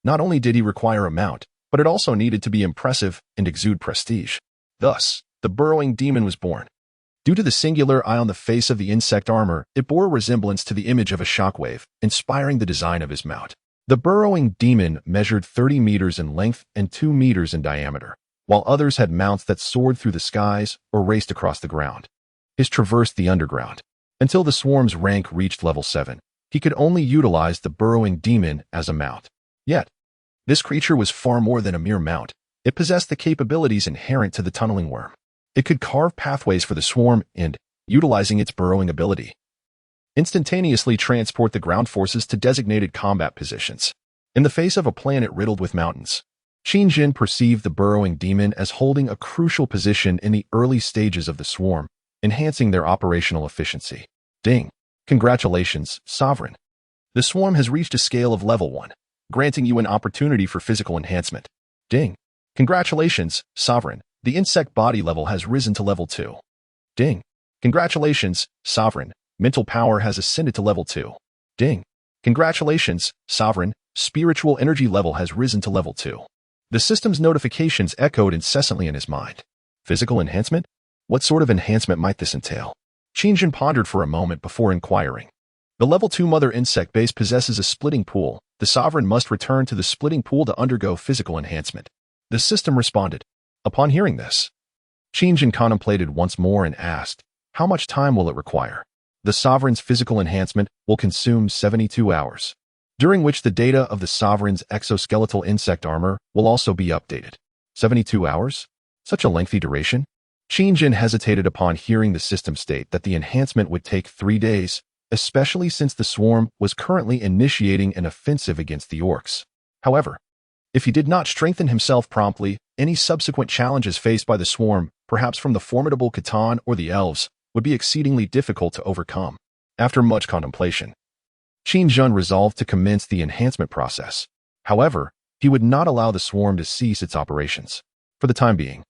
[SPEAKER 1] Not only did he require a mount, but it also needed to be impressive and exude prestige. Thus, the burrowing demon was born. Due to the singular eye on the face of the insect armor, it bore a resemblance to the image of a shockwave, inspiring the design of his mount. The burrowing demon measured 30 meters in length and 2 meters in diameter, while others had mounts that soared through the skies or raced across the ground. His traversed the underground. Until the swarm's rank reached level 7, he could only utilize the burrowing demon as a mount. Yet, this creature was far more than a mere mount. It possessed the capabilities inherent to the tunneling worm. It could carve pathways for the swarm and, utilizing its burrowing ability, instantaneously transport the ground forces to designated combat positions. In the face of a planet riddled with mountains, Qingjun perceived the burrowing demon as holding a crucial position in the early stages of the swarm, enhancing their operational efficiency. Ding! Congratulations, Sovereign. The swarm has reached a scale of level 1, granting you an opportunity for physical enhancement. Ding! Congratulations, Sovereign. The insect body level has risen to level 2. Ding! Congratulations, Sovereign. Mental power has ascended to level 2. Ding! Congratulations, Sovereign. Spiritual energy level has risen to level 2. The system's notifications echoed incessantly in his mind. Physical enhancement? What sort of enhancement might this entail? Qingjun pondered for a moment before inquiring. The level 2 mother insect base possesses a splitting pool. The Sovereign must return to the splitting pool to undergo physical enhancement. The system responded. Upon hearing this, Qingjun contemplated once more and asked, how much time will it require? The Sovereign's physical enhancement will consume 72 hours, during which the data of the Sovereign's exoskeletal insect armor will also be updated. 72 hours? Such a lengthy duration? Qingjun hesitated upon hearing the system state that the enhancement would take 3 days, especially since the swarm was currently initiating an offensive against the orcs. However, if he did not strengthen himself promptly, any subsequent challenges faced by the swarm, perhaps from the formidable Khitan or the elves, would be exceedingly difficult to overcome. After much contemplation, Qingjun resolved to commence the enhancement process. However, he would not allow the swarm to cease its operations. For the time being,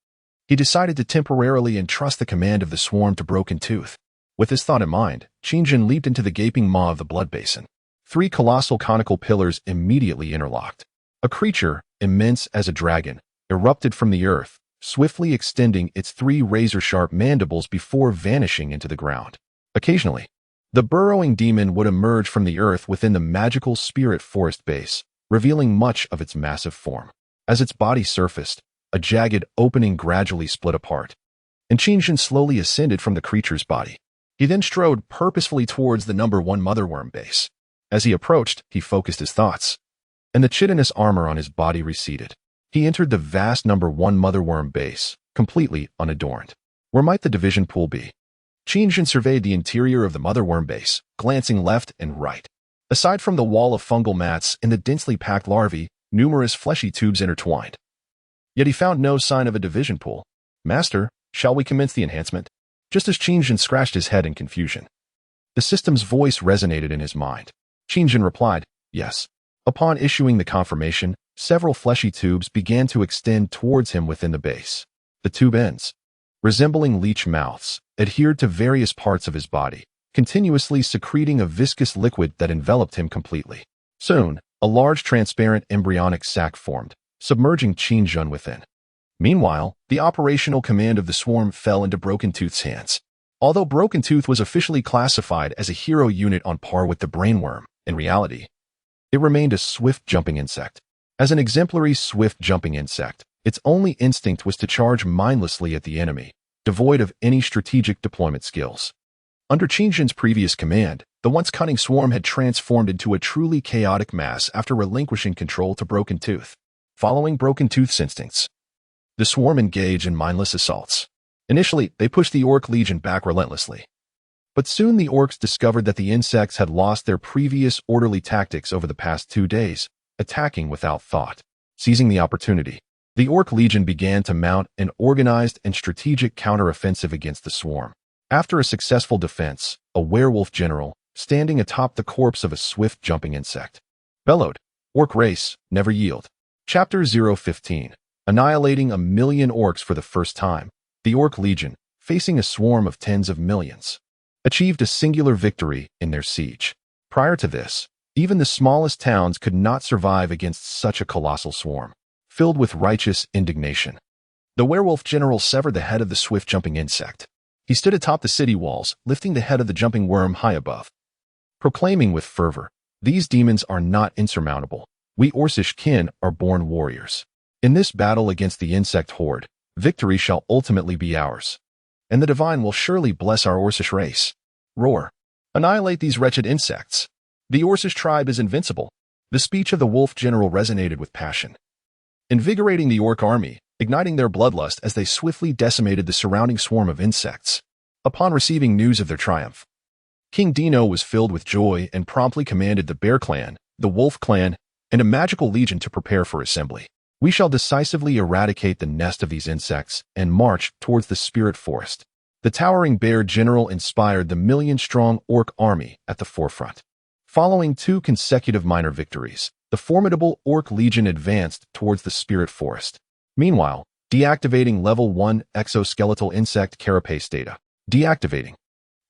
[SPEAKER 1] he decided to temporarily entrust the command of the swarm to Broken Tooth. With this thought in mind, Qingjun leaped into the gaping maw of the blood basin. 3 colossal conical pillars immediately interlocked. A creature, immense as a dragon, erupted from the earth, swiftly extending its 3 razor-sharp mandibles before vanishing into the ground. Occasionally, the burrowing demon would emerge from the earth within the magical spirit forest base, revealing much of its massive form. As its body surfaced, a jagged opening gradually split apart, and Qingjun slowly ascended from the creature's body. He then strode purposefully towards the number 1 motherworm base. As he approached, he focused his thoughts, and the chitinous armor on his body receded. He entered the vast number 1 motherworm base, completely unadorned. Where might the division pool be? Qingjun surveyed the interior of the motherworm base, glancing left and right. Aside from the wall of fungal mats and the densely packed larvae, numerous fleshy tubes intertwined. Yet he found no sign of a division pool. Master, shall we commence the enhancement? Just as Qingjun scratched his head in confusion, the system's voice resonated in his mind. Qingjun replied, yes. Upon issuing the confirmation, several fleshy tubes began to extend towards him within the base. The tube ends, resembling leech mouths, adhered to various parts of his body, continuously secreting a viscous liquid that enveloped him completely. Soon, a large transparent embryonic sac formed, submerging Qingjun within. Meanwhile, the operational command of the swarm fell into Broken Tooth's hands. Although Broken Tooth was officially classified as a hero unit on par with the brainworm, in reality, it remained a swift-jumping insect. As an exemplary swift-jumping insect, its only instinct was to charge mindlessly at the enemy, devoid of any strategic deployment skills. Under Qingjun's previous command, the once cunning swarm had transformed into a truly chaotic mass after relinquishing control to Broken Tooth. Following Broken Tooth's instincts, The swarm engaged in mindless assaults. Initially, they pushed the Orc Legion back relentlessly. But soon the orcs discovered that the insects had lost their previous orderly tactics over the past 2 days, attacking without thought. Seizing the opportunity, the Orc Legion began to mount an organized and strategic counteroffensive against the swarm. After a successful defense, a werewolf general, standing atop the corpse of a swift-jumping insect, bellowed, "Orc race, never yield." Chapter 015. Annihilating 1,000,000 orcs for the first time, the Orc Legion, facing a swarm of tens of millions, achieved a singular victory in their siege. Prior to this, even the smallest towns could not survive against such a colossal swarm. Filled with righteous indignation, the werewolf general severed the head of the swift-jumping insect. He stood atop the city walls, lifting the head of the jumping worm high above, proclaiming with fervor, "These demons are not insurmountable. We Orcish kin are born warriors. In this battle against the insect horde, victory shall ultimately be ours, and the divine will surely bless our Orcish race. Roar! Annihilate these wretched insects. The Orcish tribe is invincible." The speech of the wolf general resonated with passion, invigorating the orc army, igniting their bloodlust as they swiftly decimated the surrounding swarm of insects. Upon receiving news of their triumph, King Dino was filled with joy and promptly commanded the Bear Clan, the Wolf Clan, and a magical legion to prepare for assembly. "We shall decisively eradicate the nest of these insects and march towards the spirit forest." The towering bear general inspired the million-strong orc army at the forefront. Following 2 consecutive minor victories, the formidable Orc Legion advanced towards the Spirit Forest. Meanwhile, deactivating Level 1 exoskeletal insect carapace data. Deactivating.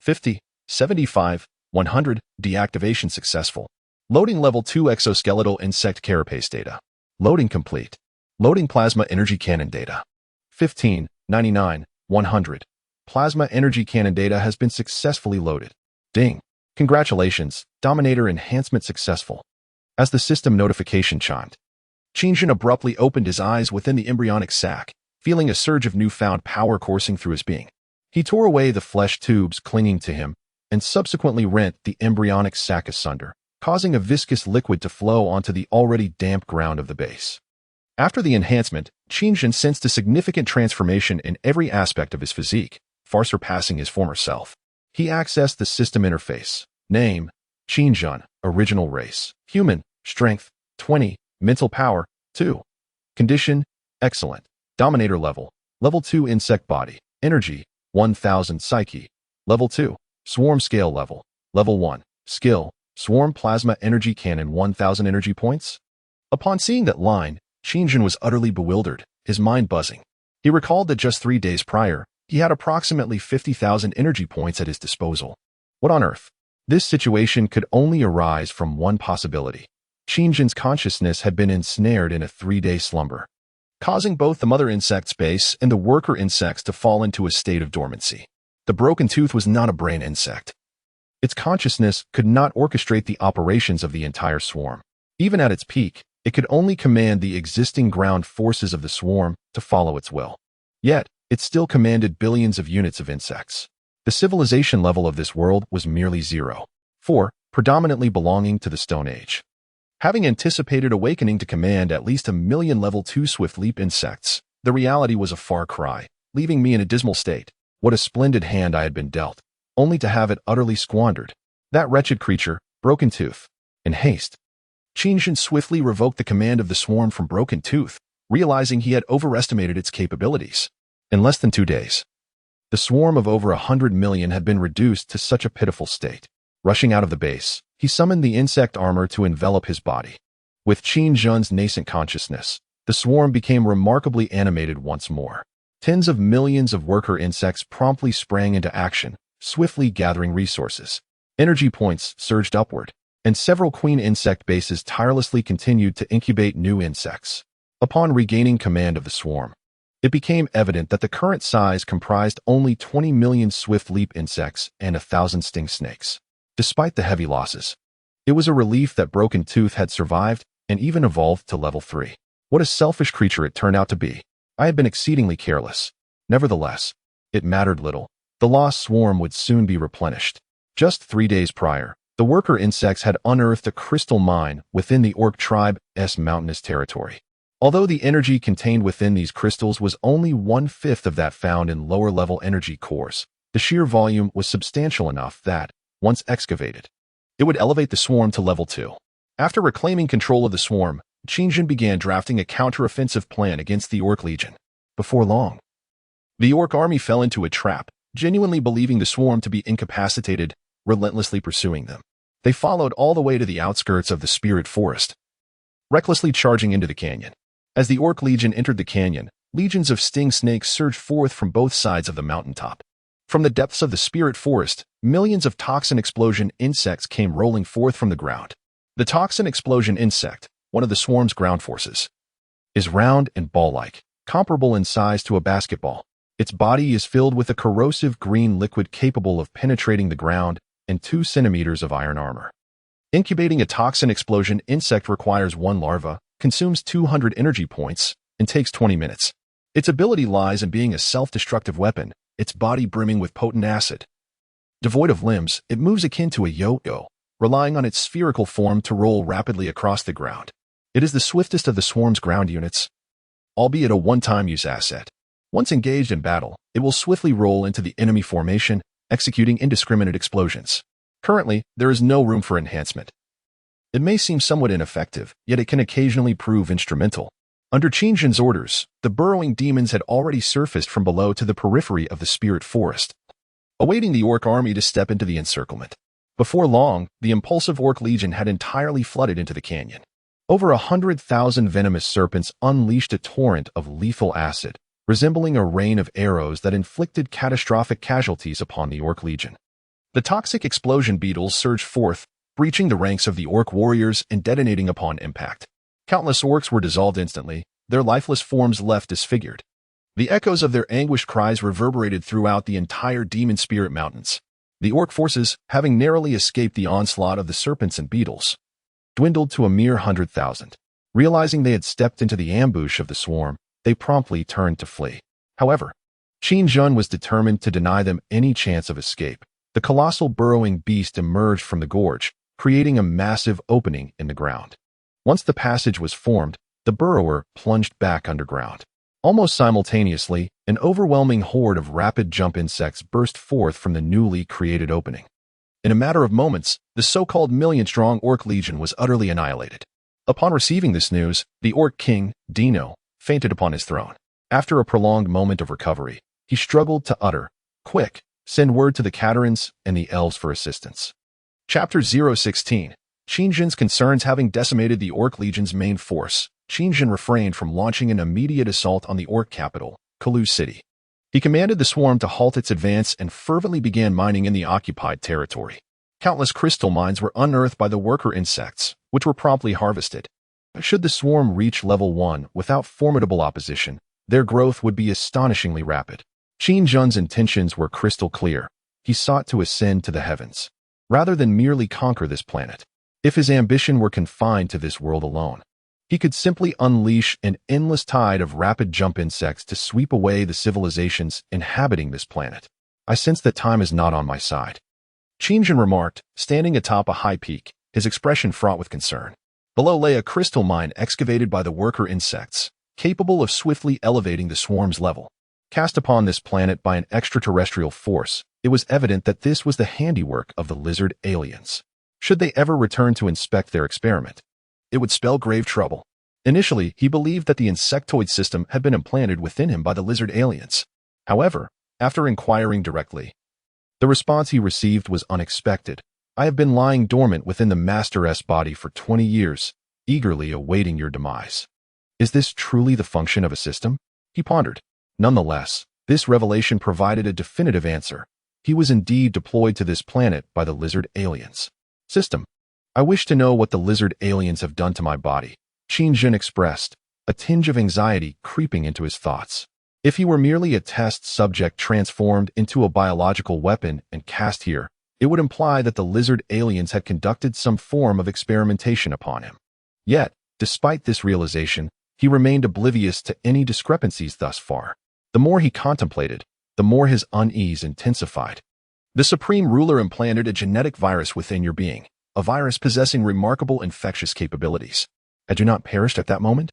[SPEAKER 1] 50, 75, 100, deactivation successful. Loading Level 2 exoskeletal insect carapace data. Loading complete. Loading plasma energy cannon data. 15, 99, 100. Plasma energy cannon data has been successfully loaded. Ding. Congratulations, Dominator enhancement successful. As the system notification chimed, Qingjin abruptly opened his eyes within the embryonic sac, feeling a surge of newfound power coursing through his being. He tore away the flesh tubes clinging to him and subsequently rent the embryonic sac asunder, causing a viscous liquid to flow onto the already damp ground of the base. After the enhancement, Qingjin sensed a significant transformation in every aspect of his physique, far surpassing his former self. He accessed the system interface. Name, Qingjin, original race, human, strength, 20, mental power, 2. Condition, excellent. Dominator level, level 2 insect body, energy, 1000 psyche, level 2. Swarm scale level, level 1. Skill, swarm plasma energy cannon 1000 energy points. Upon seeing that line, Qingjin was utterly bewildered, his mind buzzing. He recalled that just 3 days prior, he had approximately 50,000 energy points at his disposal. What on earth? This situation could only arise from one possibility. Qingjin's consciousness had been ensnared in a 3-day slumber, causing both the mother insect's base and the worker insects to fall into a state of dormancy. The broken tooth was not a brain insect. Its consciousness could not orchestrate the operations of the entire swarm. Even at its peak, it could only command the existing ground forces of the swarm to follow its will. Yet, it still commanded billions of units of insects. The civilization level of this world was merely 0. 4, predominantly belonging to the Stone Age. Having anticipated awakening to command at least 1,000,000 level 2 swift leap insects, the reality was a far cry, leaving me in a dismal state. What a splendid hand I had been dealt, only to have it utterly squandered. That wretched creature, Broken Tooth. In haste, Qingjin swiftly revoked the command of the swarm from Broken Tooth, realizing he had overestimated its capabilities. In less than 2 days, the swarm of over 100 million had been reduced to such a pitiful state. Rushing out of the base, he summoned the insect armor to envelop his body. With Qingjin's nascent consciousness, the swarm became remarkably animated once more. Tens of millions of worker insects promptly sprang into action, swiftly gathering resources. Energy points surged upward, and several queen insect bases tirelessly continued to incubate new insects. Upon regaining command of the swarm, it became evident that the current size comprised only 20 million swift leap insects and 1,000 sting snakes. Despite the heavy losses, it was a relief that Broken Tooth had survived and even evolved to level 3. What a selfish creature it turned out to be. I had been exceedingly careless. Nevertheless, it mattered little. The lost swarm would soon be replenished. Just 3 days prior, the worker insects had unearthed a crystal mine within the Orc tribe's mountainous territory. Although the energy contained within these crystals was only 1/5 of that found in lower-level energy cores, the sheer volume was substantial enough that, once excavated, it would elevate the swarm to level 2. After reclaiming control of the swarm, Qingjin began drafting a counter-offensive plan against the Orc Legion. Before long, the Orc army fell into a trap, genuinely believing the swarm to be incapacitated, relentlessly pursuing them. They followed all the way to the outskirts of the Spirit Forest, recklessly charging into the canyon. As the Orc Legion entered the canyon, legions of sting snakes surged forth from both sides of the mountaintop. From the depths of the Spirit Forest, millions of toxin explosion insects came rolling forth from the ground. The toxin explosion insect, one of the swarm's ground forces, is round and ball-like, comparable in size to a basketball. Its body is filled with a corrosive green liquid capable of penetrating the ground and 2 centimeters of iron armor. Incubating a toxin explosion insect requires 1 larva, consumes 200 energy points, and takes 20 minutes. Its ability lies in being a self-destructive weapon, its body brimming with potent acid. Devoid of limbs, it moves akin to a yo-yo, relying on its spherical form to roll rapidly across the ground. It is the swiftest of the swarm's ground units, albeit a one-time use asset. Once engaged in battle, it will swiftly roll into the enemy formation, executing indiscriminate explosions. Currently, there is no room for enhancement. It may seem somewhat ineffective, yet it can occasionally prove instrumental. Under Qingjin's orders, the burrowing demons had already surfaced from below to the periphery of the Spirit Forest, awaiting the Orc army to step into the encirclement. Before long, the impulsive Orc Legion had entirely flooded into the canyon. Over 100,000 venomous serpents unleashed a torrent of lethal acid, resembling a rain of arrows that inflicted catastrophic casualties upon the Orc Legion. The toxic explosion beetles surged forth, breaching the ranks of the Orc warriors and detonating upon impact. Countless Orcs were dissolved instantly, their lifeless forms left disfigured. The echoes of their anguished cries reverberated throughout the entire Demon Spirit Mountains. The Orc forces, having narrowly escaped the onslaught of the serpents and beetles, dwindled to a mere 100,000. Realizing they had stepped into the ambush of the swarm, they promptly turned to flee. However, Qingjin was determined to deny them any chance of escape. The colossal burrowing beast emerged from the gorge, creating a massive opening in the ground. Once the passage was formed, the burrower plunged back underground. Almost simultaneously, an overwhelming horde of rapid jump insects burst forth from the newly created opening. In a matter of moments, the so-called million-strong Orc Legion was utterly annihilated. Upon receiving this news, the Orc King, Dino, fainted upon his throne. After a prolonged moment of recovery, he struggled to utter, "Quick, send word to the Catarans and the elves for assistance." Chapter 016. Qingjin's concerns having decimated the Orc Legion's main force, Qingjin refrained from launching an immediate assault on the Orc capital, Kalu City. He commanded the swarm to halt its advance and fervently began mining in the occupied territory. Countless crystal mines were unearthed by the worker insects, which were promptly harvested. Should the swarm reach level 1 without formidable opposition, their growth would be astonishingly rapid. Qingjin's intentions were crystal clear. He sought to ascend to the heavens, rather than merely conquer this planet. If his ambition were confined to this world alone, he could simply unleash an endless tide of rapid jump insects to sweep away the civilizations inhabiting this planet. I sense that time is not on my side, Qingjin remarked, standing atop a high peak, his expression fraught with concern. Below lay a crystal mine excavated by the worker insects, capable of swiftly elevating the swarm's level. Cast upon this planet by an extraterrestrial force, it was evident that this was the handiwork of the lizard aliens. Should they ever return to inspect their experiment, it would spell grave trouble. Initially, he believed that the insectoid system had been implanted within him by the lizard aliens. However, after inquiring directly, the response he received was unexpected. "I have been lying dormant within the Master-S body for 20 years, eagerly awaiting your demise. Is this truly the function of a system?" He pondered. Nonetheless, this revelation provided a definitive answer. He was indeed deployed to this planet by the lizard aliens. "System. I wish to know what the lizard aliens have done to my body," Qingjin expressed, a tinge of anxiety creeping into his thoughts. If he were merely a test subject transformed into a biological weapon and cast here, it would imply that the lizard aliens had conducted some form of experimentation upon him. Yet, despite this realization, he remained oblivious to any discrepancies thus far. The more he contemplated, the more his unease intensified. The Supreme Ruler implanted a genetic virus within your being, a virus possessing remarkable infectious capabilities. Had you not perished at that moment?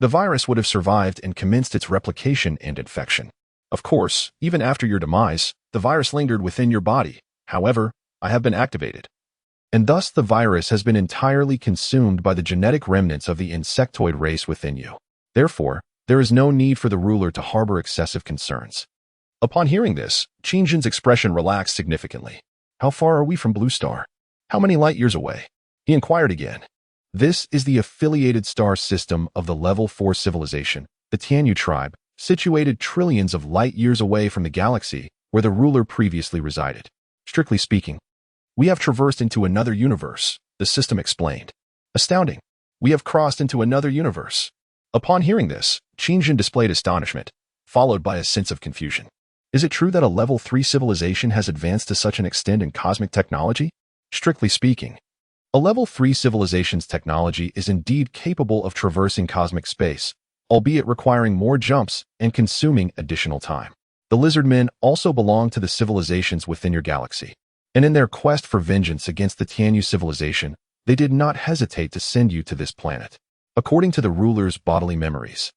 [SPEAKER 1] the virus would have survived and commenced its replication and infection. Of course, even after your demise, the virus lingered within your body. However, I have been activated. And thus the virus has been entirely consumed by the genetic remnants of the insectoid race within you. Therefore, there is no need for the ruler to harbor excessive concerns. Upon hearing this, Qingjin's expression relaxed significantly. How far are we from Blue Star? How many light years away? He inquired again. This is the affiliated star system of the Level 4 civilization, the Tianyu tribe, situated trillions of light years away from the galaxy where the ruler previously resided. Strictly speaking, we have traversed into another universe, the system explained. Astounding. We have crossed into another universe. Upon hearing this, Qingjin displayed astonishment, followed by a sense of confusion. Is it true that a Level 3 civilization has advanced to such an extent in cosmic technology? Strictly speaking, a Level 3 civilization's technology is indeed capable of traversing cosmic space, albeit requiring more jumps and consuming additional time. The lizardmen also belong to the civilizations within your galaxy, and in their quest for vengeance against the Tianyu civilization, they did not hesitate to send you to this planet. According to the ruler's bodily memories,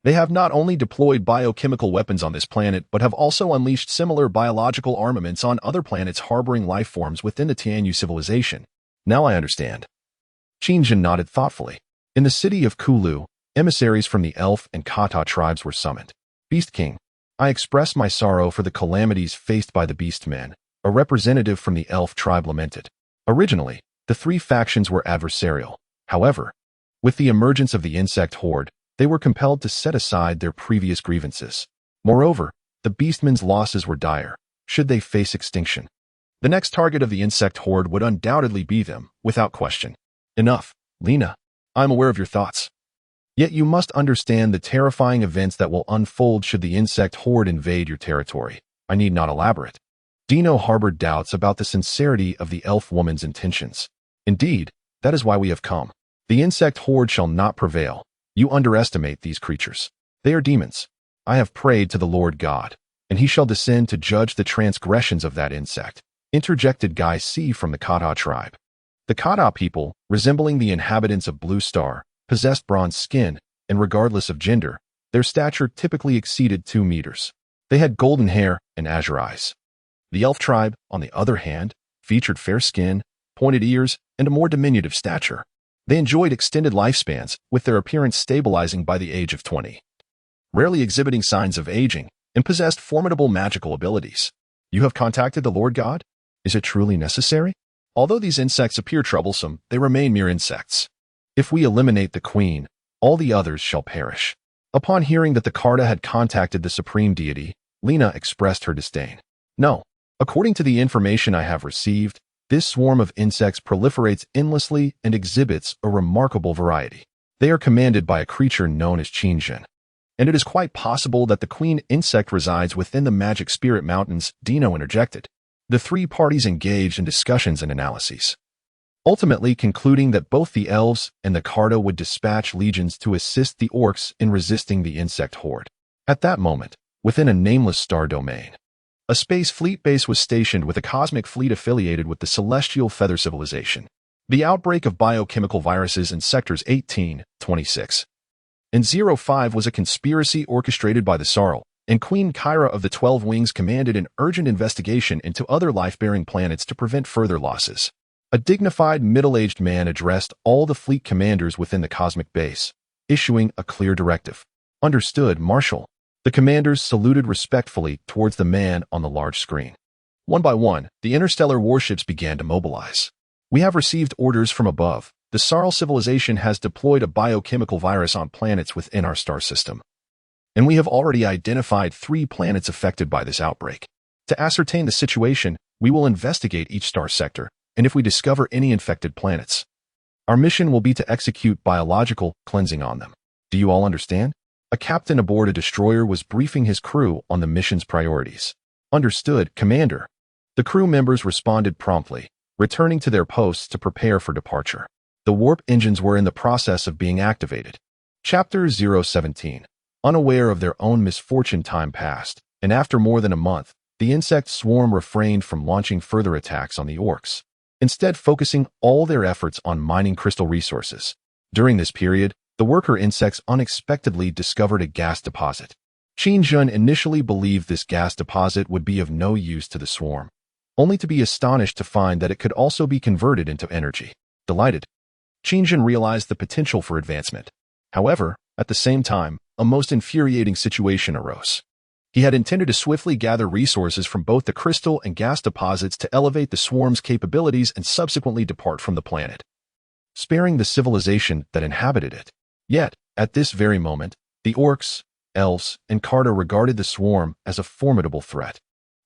[SPEAKER 1] they have not only deployed biochemical weapons on this planet, but have also unleashed similar biological armaments on other planets harboring life forms within the Tianyu civilization. Now I understand. Qingjin nodded thoughtfully. In the city of Kulu, emissaries from the Elf and Kata tribes were summoned. Beast King, I express my sorrow for the calamities faced by the Beastmen, a representative from the Elf tribe lamented. Originally, the three factions were adversarial. However, with the emergence of the insect horde, they were compelled to set aside their previous grievances. Moreover, the Beastmen's losses were dire, should they face extinction. The next target of the insect horde would undoubtedly be them, without question. Enough, Lena. I am aware of your thoughts. Yet you must understand the terrifying events that will unfold should the insect horde invade your territory. I need not elaborate. Dino harbored doubts about the sincerity of the elf woman's intentions. Indeed, that is why we have come. The insect horde shall not prevail. You underestimate these creatures. They are demons. I have prayed to the Lord God, and he shall descend to judge the transgressions of that insect, interjected Guy C. from the Kata tribe. The Kata people, resembling the inhabitants of Blue Star, possessed bronze skin, and regardless of gender, their stature typically exceeded 2 meters. They had golden hair and azure eyes. The elf tribe, on the other hand, featured fair skin, pointed ears, and a more diminutive stature. They enjoyed extended lifespans, with their appearance stabilizing by the age of 20, rarely exhibiting signs of aging, and possessed formidable magical abilities. You have contacted the Lord God? Is it truly necessary? Although these insects appear troublesome, they remain mere insects. If we eliminate the queen, all the others shall perish. Upon hearing that the Karta had contacted the supreme deity, Lena expressed her disdain. No. According to the information I have received, this swarm of insects proliferates endlessly and exhibits a remarkable variety. They are commanded by a creature known as Qingjin, and it is quite possible that the queen insect resides within the magic spirit mountains, Dino interjected. The three parties engaged in discussions and analyses, ultimately concluding that both the elves and the Karta would dispatch legions to assist the orcs in resisting the insect horde. At that moment, within a nameless star domain, a space fleet base was stationed with a cosmic fleet affiliated with the celestial feather civilization. The outbreak of biochemical viruses in sectors 18, 26, and 05 was a conspiracy orchestrated by the Sarl, and Queen Kyra of the 12 Wings commanded an urgent investigation into other life-bearing planets to prevent further losses. A dignified middle-aged man addressed all the fleet commanders within the cosmic base, issuing a clear directive. Understood, Marshal. The commanders saluted respectfully towards the man on the large screen. One by one, the interstellar warships began to mobilize. We have received orders from above. The Sarl civilization has deployed a biochemical virus on planets within our star system, and we have already identified 3 planets affected by this outbreak. To ascertain the situation, we will investigate each star sector, and if we discover any infected planets, our mission will be to execute biological cleansing on them. Do you all understand? A captain aboard a destroyer was briefing his crew on the mission's priorities. Understood, Commander. The crew members responded promptly, returning to their posts to prepare for departure. The warp engines were in the process of being activated. Chapter 017. Unaware of their own misfortune, time passed, and after more than a month, the insect swarm refrained from launching further attacks on the orcs, instead focusing all their efforts on mining crystal resources. During this period, the worker insects unexpectedly discovered a gas deposit. Qin initially believed this gas deposit would be of no use to the swarm, only to be astonished to find that it could also be converted into energy. Delighted, Qin realized the potential for advancement. However, at the same time, a most infuriating situation arose. He had intended to swiftly gather resources from both the crystal and gas deposits to elevate the swarm's capabilities and subsequently depart from the planet, sparing the civilization that inhabited it. Yet, at this very moment, the orcs, elves, and Carta regarded the swarm as a formidable threat.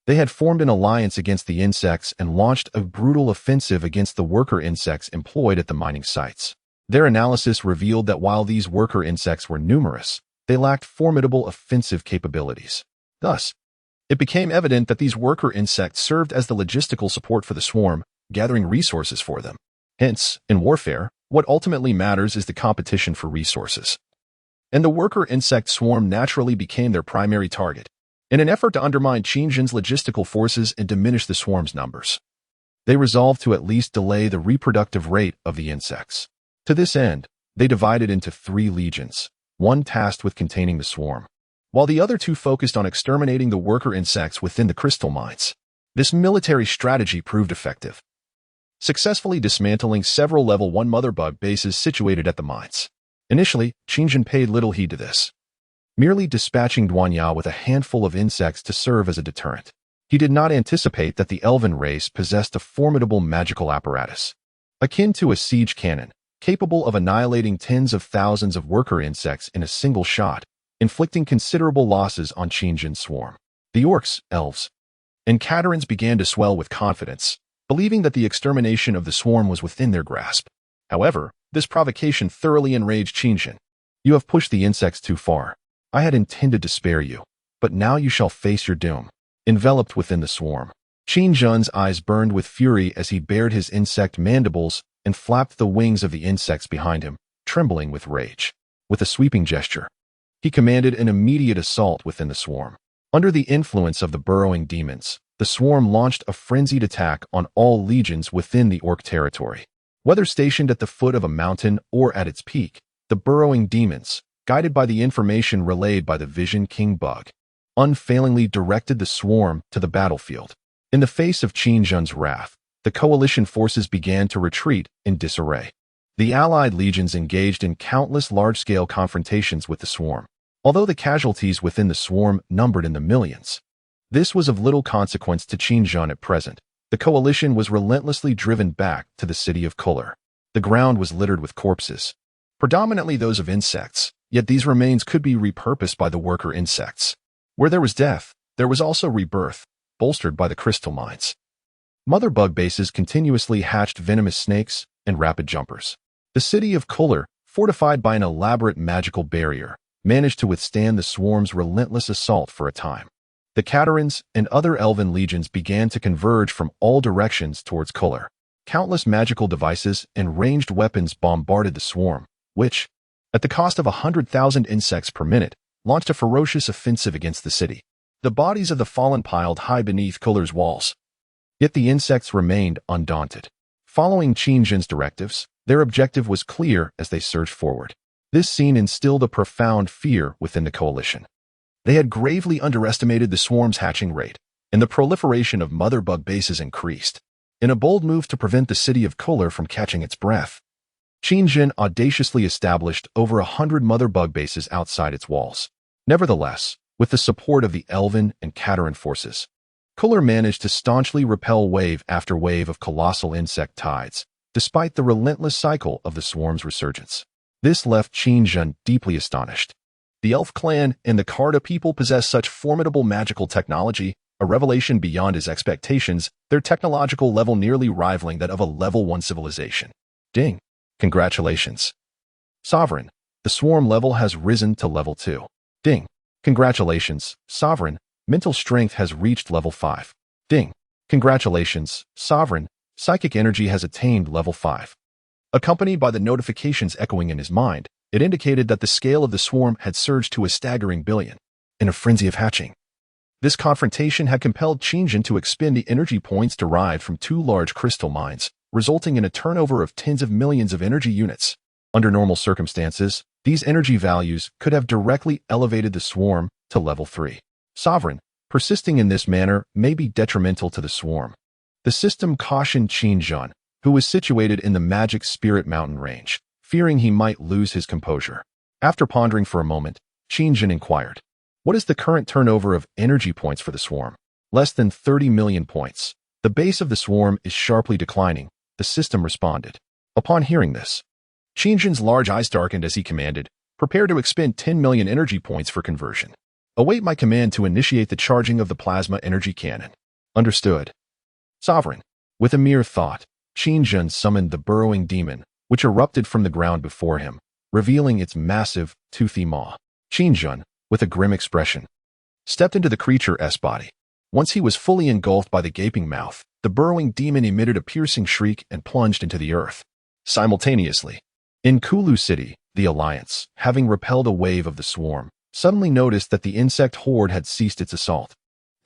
[SPEAKER 1] They had formed an alliance against the insects and launched a brutal offensive against the worker insects employed at the mining sites. Their analysis revealed that while these worker insects were numerous, they lacked formidable offensive capabilities. Thus, it became evident that these worker insects served as the logistical support for the swarm, gathering resources for them. Hence, in warfare, what ultimately matters is the competition for resources. And the worker insect swarm naturally became their primary target, in an effort to undermine Qin's logistical forces and diminish the swarm's numbers. They resolved to at least delay the reproductive rate of the insects. To this end, they divided into 3 legions, one tasked with containing the swarm, while the other 2 focused on exterminating the worker insects within the crystal mines. This military strategy proved effective, successfully dismantling several level 1 mother bug bases situated at the mines. Initially, Qin paid little heed to this, merely dispatching Duanya with a handful of insects to serve as a deterrent. He did not anticipate that the elven race possessed a formidable magical apparatus, akin to a siege cannon, capable of annihilating tens of thousands of worker insects in a single shot, inflicting considerable losses on Qin's swarm. The orcs, elves, and Catarans began to swell with confidence, believing that the extermination of the swarm was within their grasp. However, this provocation thoroughly enraged Qin. You have pushed the insects too far. I had intended to spare you, but now you shall face your doom. Enveloped within the swarm, Qin's eyes burned with fury as he bared his insect mandibles and flapped the wings of the insects behind him, trembling with rage. With a sweeping gesture, he commanded an immediate assault within the swarm. Under the influence of the burrowing demons, the swarm launched a frenzied attack on all legions within the orc territory. Whether stationed at the foot of a mountain or at its peak, the burrowing demons, guided by the information relayed by the Vision King bug, unfailingly directed the swarm to the battlefield. In the face of Qin's wrath, the coalition forces began to retreat in disarray. The allied legions engaged in countless large-scale confrontations with the swarm. Although the casualties within the swarm numbered in the millions, this was of little consequence to Qin at present. The coalition was relentlessly driven back to the city of Kuller. The ground was littered with corpses, predominantly those of insects, yet these remains could be repurposed by the worker insects. Where there was death, there was also rebirth, bolstered by the crystal mines. Mother bug bases continuously hatched venomous snakes and rapid jumpers. The city of Kuller, fortified by an elaborate magical barrier, managed to withstand the swarm's relentless assault for a time. The Catarans and other elven legions began to converge from all directions towards Kuller. Countless magical devices and ranged weapons bombarded the swarm, which, at the cost of 100,000 insects per minute, launched a ferocious offensive against the city. The bodies of the fallen piled high beneath Kuller's walls. Yet the insects remained undaunted. Following Qin's directives, their objective was clear as they surged forward. This scene instilled a profound fear within the coalition. They had gravely underestimated the swarm's hatching rate, and the proliferation of mother bug bases increased. In a bold move to prevent the city of Kuller from catching its breath, Qin audaciously established over 100 mother bug bases outside its walls. Nevertheless, with the support of the elven and Cataran forces, Kuller managed to staunchly repel wave after wave of colossal insect tides, despite the relentless cycle of the swarm's resurgence. This left Qin deeply astonished. The elf clan and the Carta people possess such formidable magical technology, a revelation beyond his expectations, their technological level nearly rivaling that of a level 1 civilization. Ding! Congratulations, Sovereign. The swarm level has risen to level 2. Ding! Congratulations, Sovereign. Mental strength has reached level 5. Ding! Congratulations, Sovereign. Psychic energy has attained level 5. Accompanied by the notifications echoing in his mind, it indicated that the scale of the swarm had surged to a staggering billion. In a frenzy of hatching, this confrontation had compelled Qin to expend the energy points derived from 2 large crystal mines, resulting in a turnover of tens of millions of energy units. Under normal circumstances, These energy values could have directly elevated the swarm to level 3. Sovereign, persisting in this manner may be detrimental to the swarm. The system cautioned Qin, who was situated in the Magic Spirit Mountain range, fearing he might lose his composure. After pondering for a moment, Qin inquired, "What is the current turnover of energy points for the swarm?" "Less than 30 million points. The base of the swarm is sharply declining," the system responded. Upon hearing this, Qin's large eyes darkened as he commanded, "Prepare to expend 10 million energy points for conversion. Await my command to initiate the charging of the plasma energy cannon." "Understood." Sovereign. With a mere thought, Qin summoned the burrowing demon, which erupted from the ground before him, revealing its massive, toothy maw. Qin, with a grim expression, stepped into the creature's body. Once he was fully engulfed by the gaping mouth, the burrowing demon emitted a piercing shriek and plunged into the earth. Simultaneously, in Kulu City, the Alliance, having repelled a wave of the swarm, suddenly noticed that the insect horde had ceased its assault.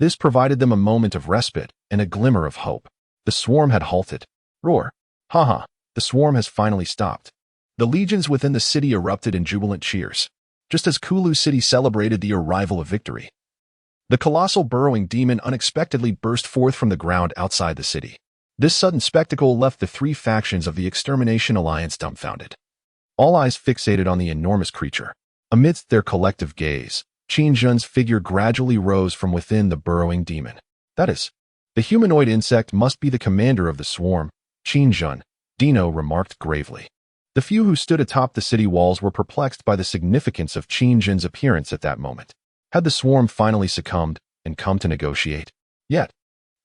[SPEAKER 1] This provided them a moment of respite and a glimmer of hope. The swarm had halted. Roar. Haha, the swarm has finally stopped. The legions within the city erupted in jubilant cheers, just as Kulu City celebrated the arrival of victory. The colossal burrowing demon unexpectedly burst forth from the ground outside the city. This sudden spectacle left the three factions of the Extermination Alliance dumbfounded. All eyes fixated on the enormous creature. Amidst their collective gaze, Qin's figure gradually rose from within the burrowing demon. "That is, the humanoid insect must be the commander of the swarm," Qin, Dino remarked gravely. The few who stood atop the city walls were perplexed by the significance of Qin's appearance at that moment. Had the swarm finally succumbed and come to negotiate? Yet,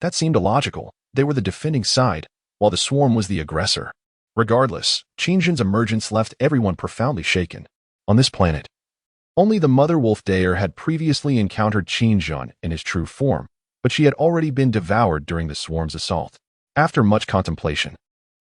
[SPEAKER 1] that seemed illogical. They were the defending side, while the swarm was the aggressor. Regardless, Qin's emergence left everyone profoundly shaken. On this planet, only the mother wolf Daer had previously encountered Qin in his true form, but she had already been devoured during the swarm's assault. After much contemplation,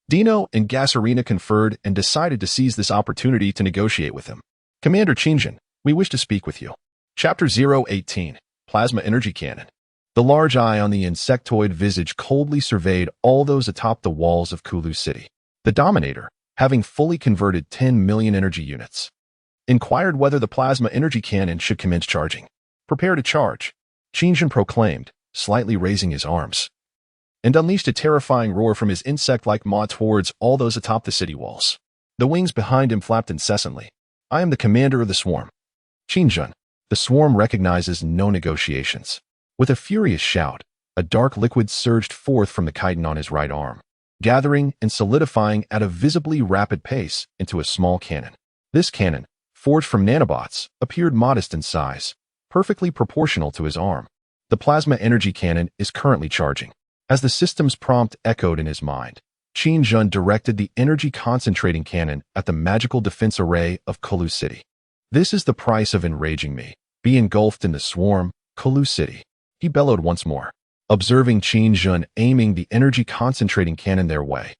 [SPEAKER 1] Dino and Gasarina conferred and decided to seize this opportunity to negotiate with him. "Commander Qin, we wish to speak with you." Chapter 018, Plasma Energy Cannon. The large eye on the insectoid visage coldly surveyed all those atop the walls of Kulu City. The Dominator, having fully converted 10 million energy units, inquired whether the plasma energy cannon should commence charging. "Prepare to charge," Qin proclaimed, slightly raising his arms, and unleashed a terrifying roar from his insect-like maw towards all those atop the city walls. The wings behind him flapped incessantly. "I am the commander of the swarm." Qin. The swarm recognizes no negotiations. With a furious shout, a dark liquid surged forth from the chitin on his right arm, gathering and solidifying at a visibly rapid pace into a small cannon. This cannon, forged from nanobots, appeared modest in size, perfectly proportional to his arm. The plasma energy cannon is currently charging. As the system's prompt echoed in his mind, Qin directed the energy concentrating cannon at the magical defense array of Kulu City. "This is the price of enraging me. Be engulfed in the swarm, Kulu City," he bellowed once more, observing Qin aiming the energy concentrating cannon their way.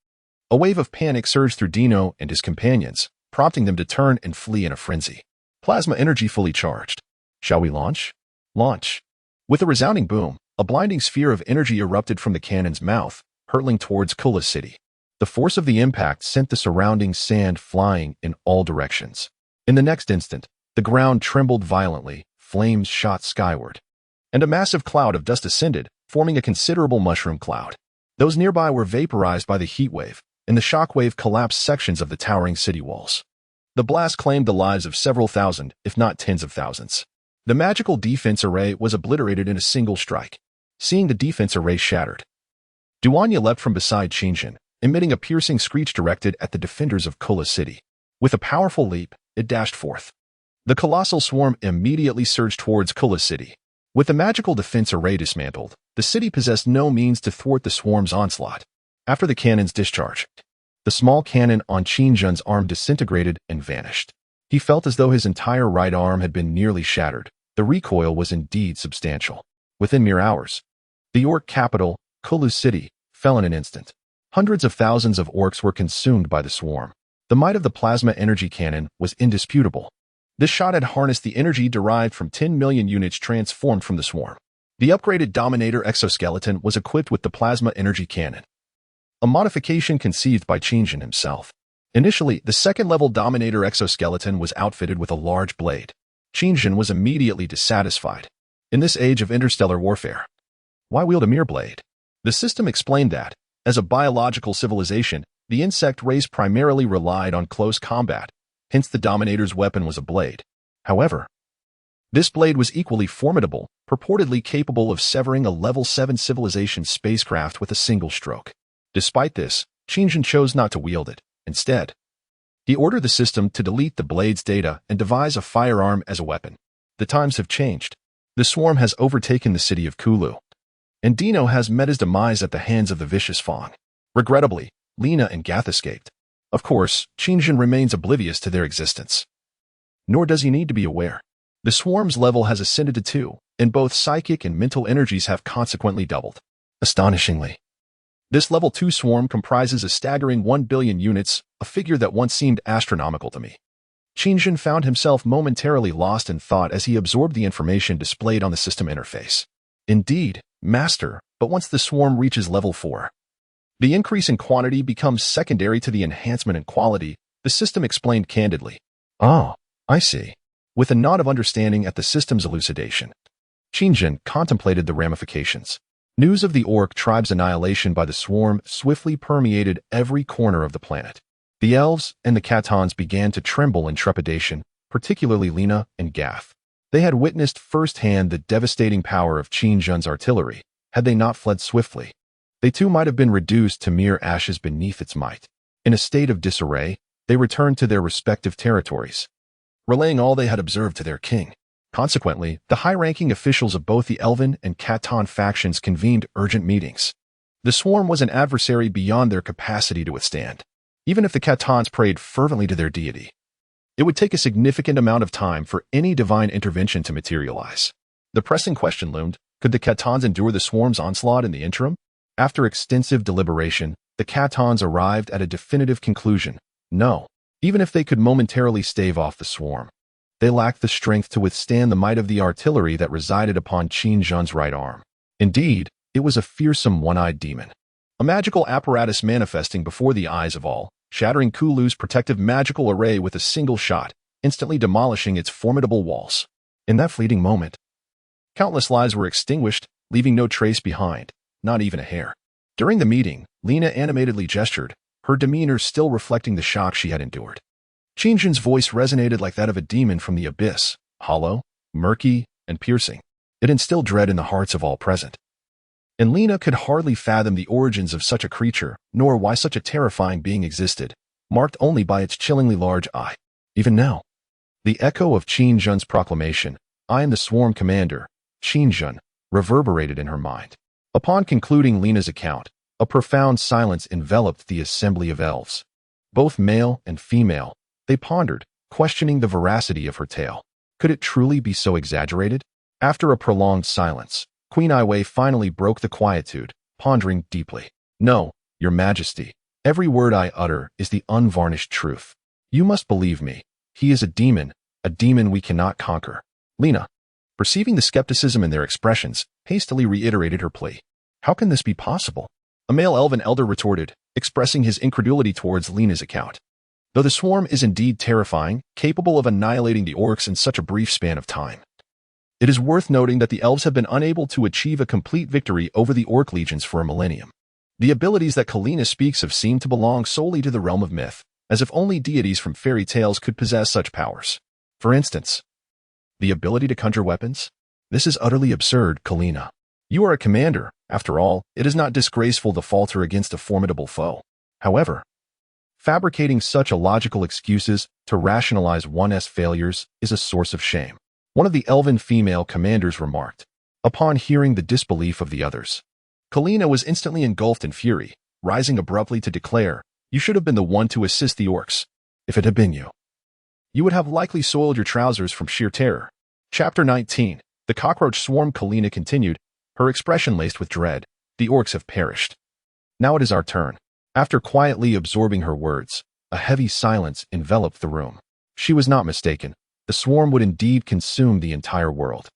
[SPEAKER 1] A wave of panic surged through Dino and his companions, prompting them to turn and flee in a frenzy. Plasma energy fully charged. "Shall we launch?" Launch. With a resounding boom, a blinding sphere of energy erupted from the cannon's mouth, hurtling towards Kulu City. The force of the impact sent the surrounding sand flying in all directions. In the next instant, the ground trembled violently, flames shot skyward, and a massive cloud of dust ascended, forming a considerable mushroom cloud. Those nearby were vaporized by the heat wave, and the shockwave collapsed sections of the towering city walls. The blast claimed the lives of several thousand, if not tens of thousands. The magical defense array was obliterated in a single strike. Seeing the defense array shattered, Duanya leapt from beside Qin, emitting a piercing screech directed at the defenders of Kulu City. With a powerful leap, it dashed forth. The colossal swarm immediately surged towards Kulu City. With the magical defense array dismantled, the city possessed no means to thwart the swarm's onslaught. After the cannon's discharge, the small cannon on Qin's arm disintegrated and vanished. He felt as though his entire right arm had been nearly shattered. The recoil was indeed substantial. Within mere hours, the orc capital, Kulu City, fell in an instant. Hundreds of thousands of orcs were consumed by the swarm. The might of the plasma energy cannon was indisputable. This shot had harnessed the energy derived from 10 million units transformed from the swarm. The upgraded Dominator exoskeleton was equipped with the plasma energy cannon, a modification conceived by Qin himself. Initially, the second-level Dominator exoskeleton was outfitted with a large blade. Qingjin was immediately dissatisfied. In this age of interstellar warfare, why wield a mere blade? The system explained that, as a biological civilization, the insect race primarily relied on close combat, hence the Dominator's weapon was a blade. However, this blade was equally formidable, purportedly capable of severing a Level 7 civilization spacecraft with a single stroke. Despite this, Qingjin chose not to wield it. Instead, he ordered the system to delete the blade's data and devise a firearm as a weapon. The times have changed. The swarm has overtaken the city of Kulu, and Dino has met his demise at the hands of the vicious Fong. Regrettably, Lena and Gath escaped. Of course, Qingjin remains oblivious to their existence. Nor does he need to be aware. The swarm's level has ascended to 2, and both psychic and mental energies have consequently doubled. Astonishingly, this level 2 swarm comprises a staggering 1 billion units, a figure that once seemed astronomical to me. Qingjin found himself momentarily lost in thought as he absorbed the information displayed on the system interface. Indeed, Master, but once the swarm reaches level 4, the increase in quantity becomes secondary to the enhancement in quality, the system explained candidly. Oh, I see. With a nod of understanding at the system's elucidation, Qingjin contemplated the ramifications. News of the orc tribe's annihilation by the swarm swiftly permeated every corner of the planet. The elves and the Catons began to tremble in trepidation, particularly Lena and Gath. They had witnessed firsthand the devastating power of Qingjin's artillery. Had they not fled swiftly, they too might have been reduced to mere ashes beneath its might. In a state of disarray, they returned to their respective territories, relaying all they had observed to their king. Consequently, the high-ranking officials of both the Elven and Caton factions convened urgent meetings. The swarm was an adversary beyond their capacity to withstand. Even if the Catons prayed fervently to their deity, it would take a significant amount of time for any divine intervention to materialize. The pressing question loomed, could the Catons endure the swarm's onslaught in the interim? After extensive deliberation, the Catons arrived at a definitive conclusion. No. Even if they could momentarily stave off the swarm, they lacked the strength to withstand the might of the artillery that resided upon Qingjin's right arm. Indeed, it was a fearsome one-eyed demon, a magical apparatus manifesting before the eyes of all, shattering Kulu's protective magical array with a single shot, instantly demolishing its formidable walls. In that fleeting moment, countless lives were extinguished, leaving no trace behind, not even a hair. During the meeting, Lena animatedly gestured, her demeanor still reflecting the shock she had endured. Qingjin's voice resonated like that of a demon from the abyss, hollow, murky, and piercing. It instilled dread in the hearts of all present. And Lena could hardly fathom the origins of such a creature, nor why such a terrifying being existed, marked only by its chillingly large eye. Even now, the echo of Qingjin's proclamation, "I am the swarm commander," Qingjin, reverberated in her mind. Upon concluding Lena's account, a profound silence enveloped the assembly of elves. Both male and female, they pondered, questioning the veracity of her tale. Could it truly be so exaggerated? After a prolonged silence, Queen Iwei finally broke the quietude, pondering deeply. "No, Your Majesty, every word I utter is the unvarnished truth. You must believe me. He is a demon we cannot conquer." Lena, perceiving the skepticism in their expressions, hastily reiterated her plea. "How can this be possible?" A male elven elder retorted, expressing his incredulity towards Lena's account. "Though the swarm is indeed terrifying, capable of annihilating the orcs in such a brief span of time, it is worth noting that the elves have been unable to achieve a complete victory over the orc legions for a millennium. The abilities that Kalina speaks of seem to belong solely to the realm of myth, as if only deities from fairy tales could possess such powers. For instance, the ability to conjure weapons? This is utterly absurd, Kalina. You are a commander. After all, it is not disgraceful to falter against a formidable foe. However, fabricating such illogical excuses to rationalize one's failures is a source of shame," one of the elven female commanders remarked. Upon hearing the disbelief of the others, Kalina was instantly engulfed in fury, rising abruptly to declare, "You should have been the one to assist the orcs. If it had been you, you would have likely soiled your trousers from sheer terror." Chapter 19. The Cockroach Swarm. Kalina continued, her expression laced with dread. "The orcs have perished. Now it is our turn." After quietly absorbing her words, a heavy silence enveloped the room. She was not mistaken. The swarm would indeed consume the entire world.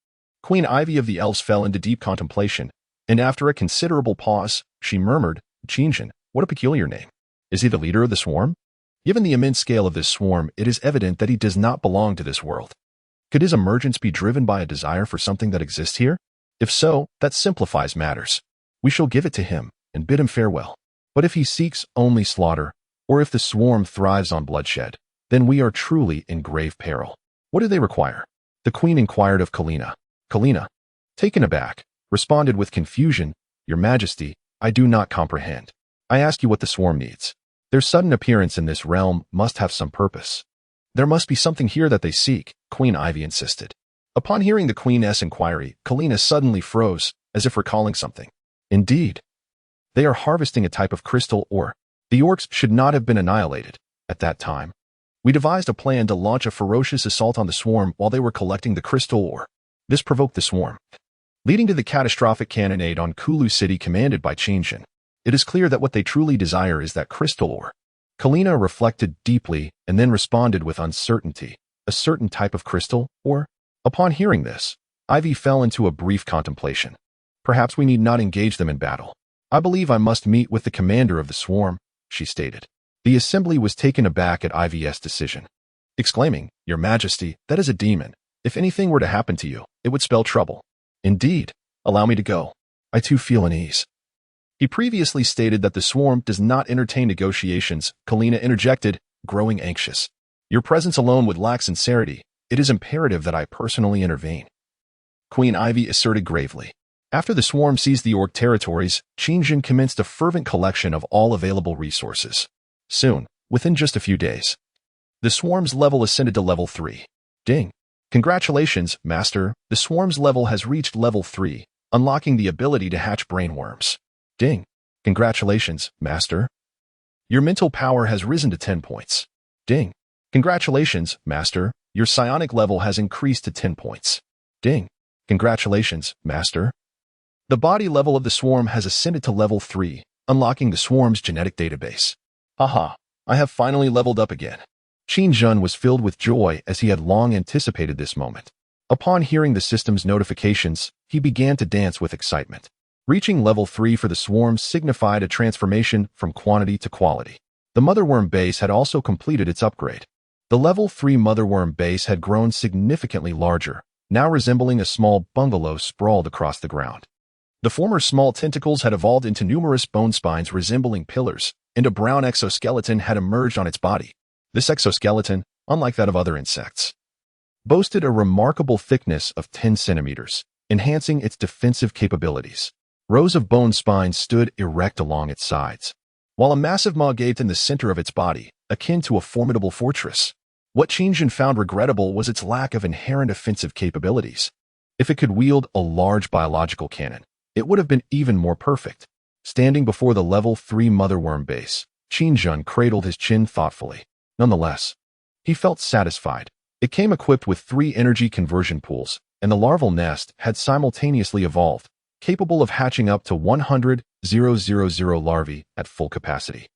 [SPEAKER 1] Queen Ivy of the elves fell into deep contemplation, and after a considerable pause, she murmured, "Qingjin, what a peculiar name. Is he the leader of the swarm?" Given the immense scale of this swarm, it is evident that he does not belong to this world. Could his emergence be driven by a desire for something that exists here? If so, that simplifies matters. We shall give it to him and bid him farewell. But if he seeks only slaughter, or if the swarm thrives on bloodshed, then we are truly in grave peril. What do they require? The queen inquired of Kalina. Kalina, taken aback, responded with confusion, Your Majesty, I do not comprehend. I ask you what the swarm needs. Their sudden appearance in this realm must have some purpose. There must be something here that they seek, Queen Ivy insisted. Upon hearing the Queen's inquiry, Kalina suddenly froze, as if recalling something. Indeed. They are harvesting a type of crystal ore. The orcs should not have been annihilated at that time. We devised a plan to launch a ferocious assault on the swarm while they were collecting the crystal ore. This provoked the swarm, leading to the catastrophic cannonade on Kulu City commanded by Qingjin. It is clear that what they truly desire is that crystal ore. Kalina reflected deeply and then responded with uncertainty. A certain type of crystal ore? Upon hearing this, Ivy fell into a brief contemplation. Perhaps we need not engage them in battle. I believe I must meet with the commander of the swarm, she stated. The assembly was taken aback at Ivy's decision, exclaiming, Your Majesty, that is a demon. If anything were to happen to you, it would spell trouble. Indeed. Allow me to go. I too feel unease. He previously stated that the swarm does not entertain negotiations. Kalina interjected, growing anxious. Your presence alone would lack sincerity. It is imperative that I personally intervene. Queen Ivy asserted gravely. After the swarm seized the orc territories, Qingjin commenced a fervent collection of all available resources. Soon, within just a few days, the swarm's level ascended to level 3. Ding. Congratulations, Master. The swarm's level has reached level 3, unlocking the ability to hatch brainworms. Ding. Congratulations, Master. Your mental power has risen to 10 points. Ding. Congratulations, Master. Your psionic level has increased to 10 points. Ding. Congratulations, Master. The body level of the swarm has ascended to level 3, unlocking the swarm's genetic database. Haha, I have finally leveled up again. Qingjin was filled with joy as he had long anticipated this moment. Upon hearing the system's notifications, he began to dance with excitement. Reaching level 3 for the swarm signified a transformation from quantity to quality. The motherworm base had also completed its upgrade. The level 3 motherworm base had grown significantly larger, now resembling a small bungalow sprawled across the ground. The former small tentacles had evolved into numerous bone spines resembling pillars, and a brown exoskeleton had emerged on its body. This exoskeleton, unlike that of other insects, boasted a remarkable thickness of 10 centimeters, enhancing its defensive capabilities. Rows of bone spines stood erect along its sides, while a massive maw gaped in the center of its body, akin to a formidable fortress. What Qingjin found regrettable was its lack of inherent offensive capabilities. If it could wield a large biological cannon, it would have been even more perfect. Standing before the level 3 motherworm base, Qingjin cradled his chin thoughtfully. Nonetheless, he felt satisfied. It came equipped with 3 energy conversion pools, and the larval nest had simultaneously evolved, capable of hatching up to 100,000 larvae at full capacity.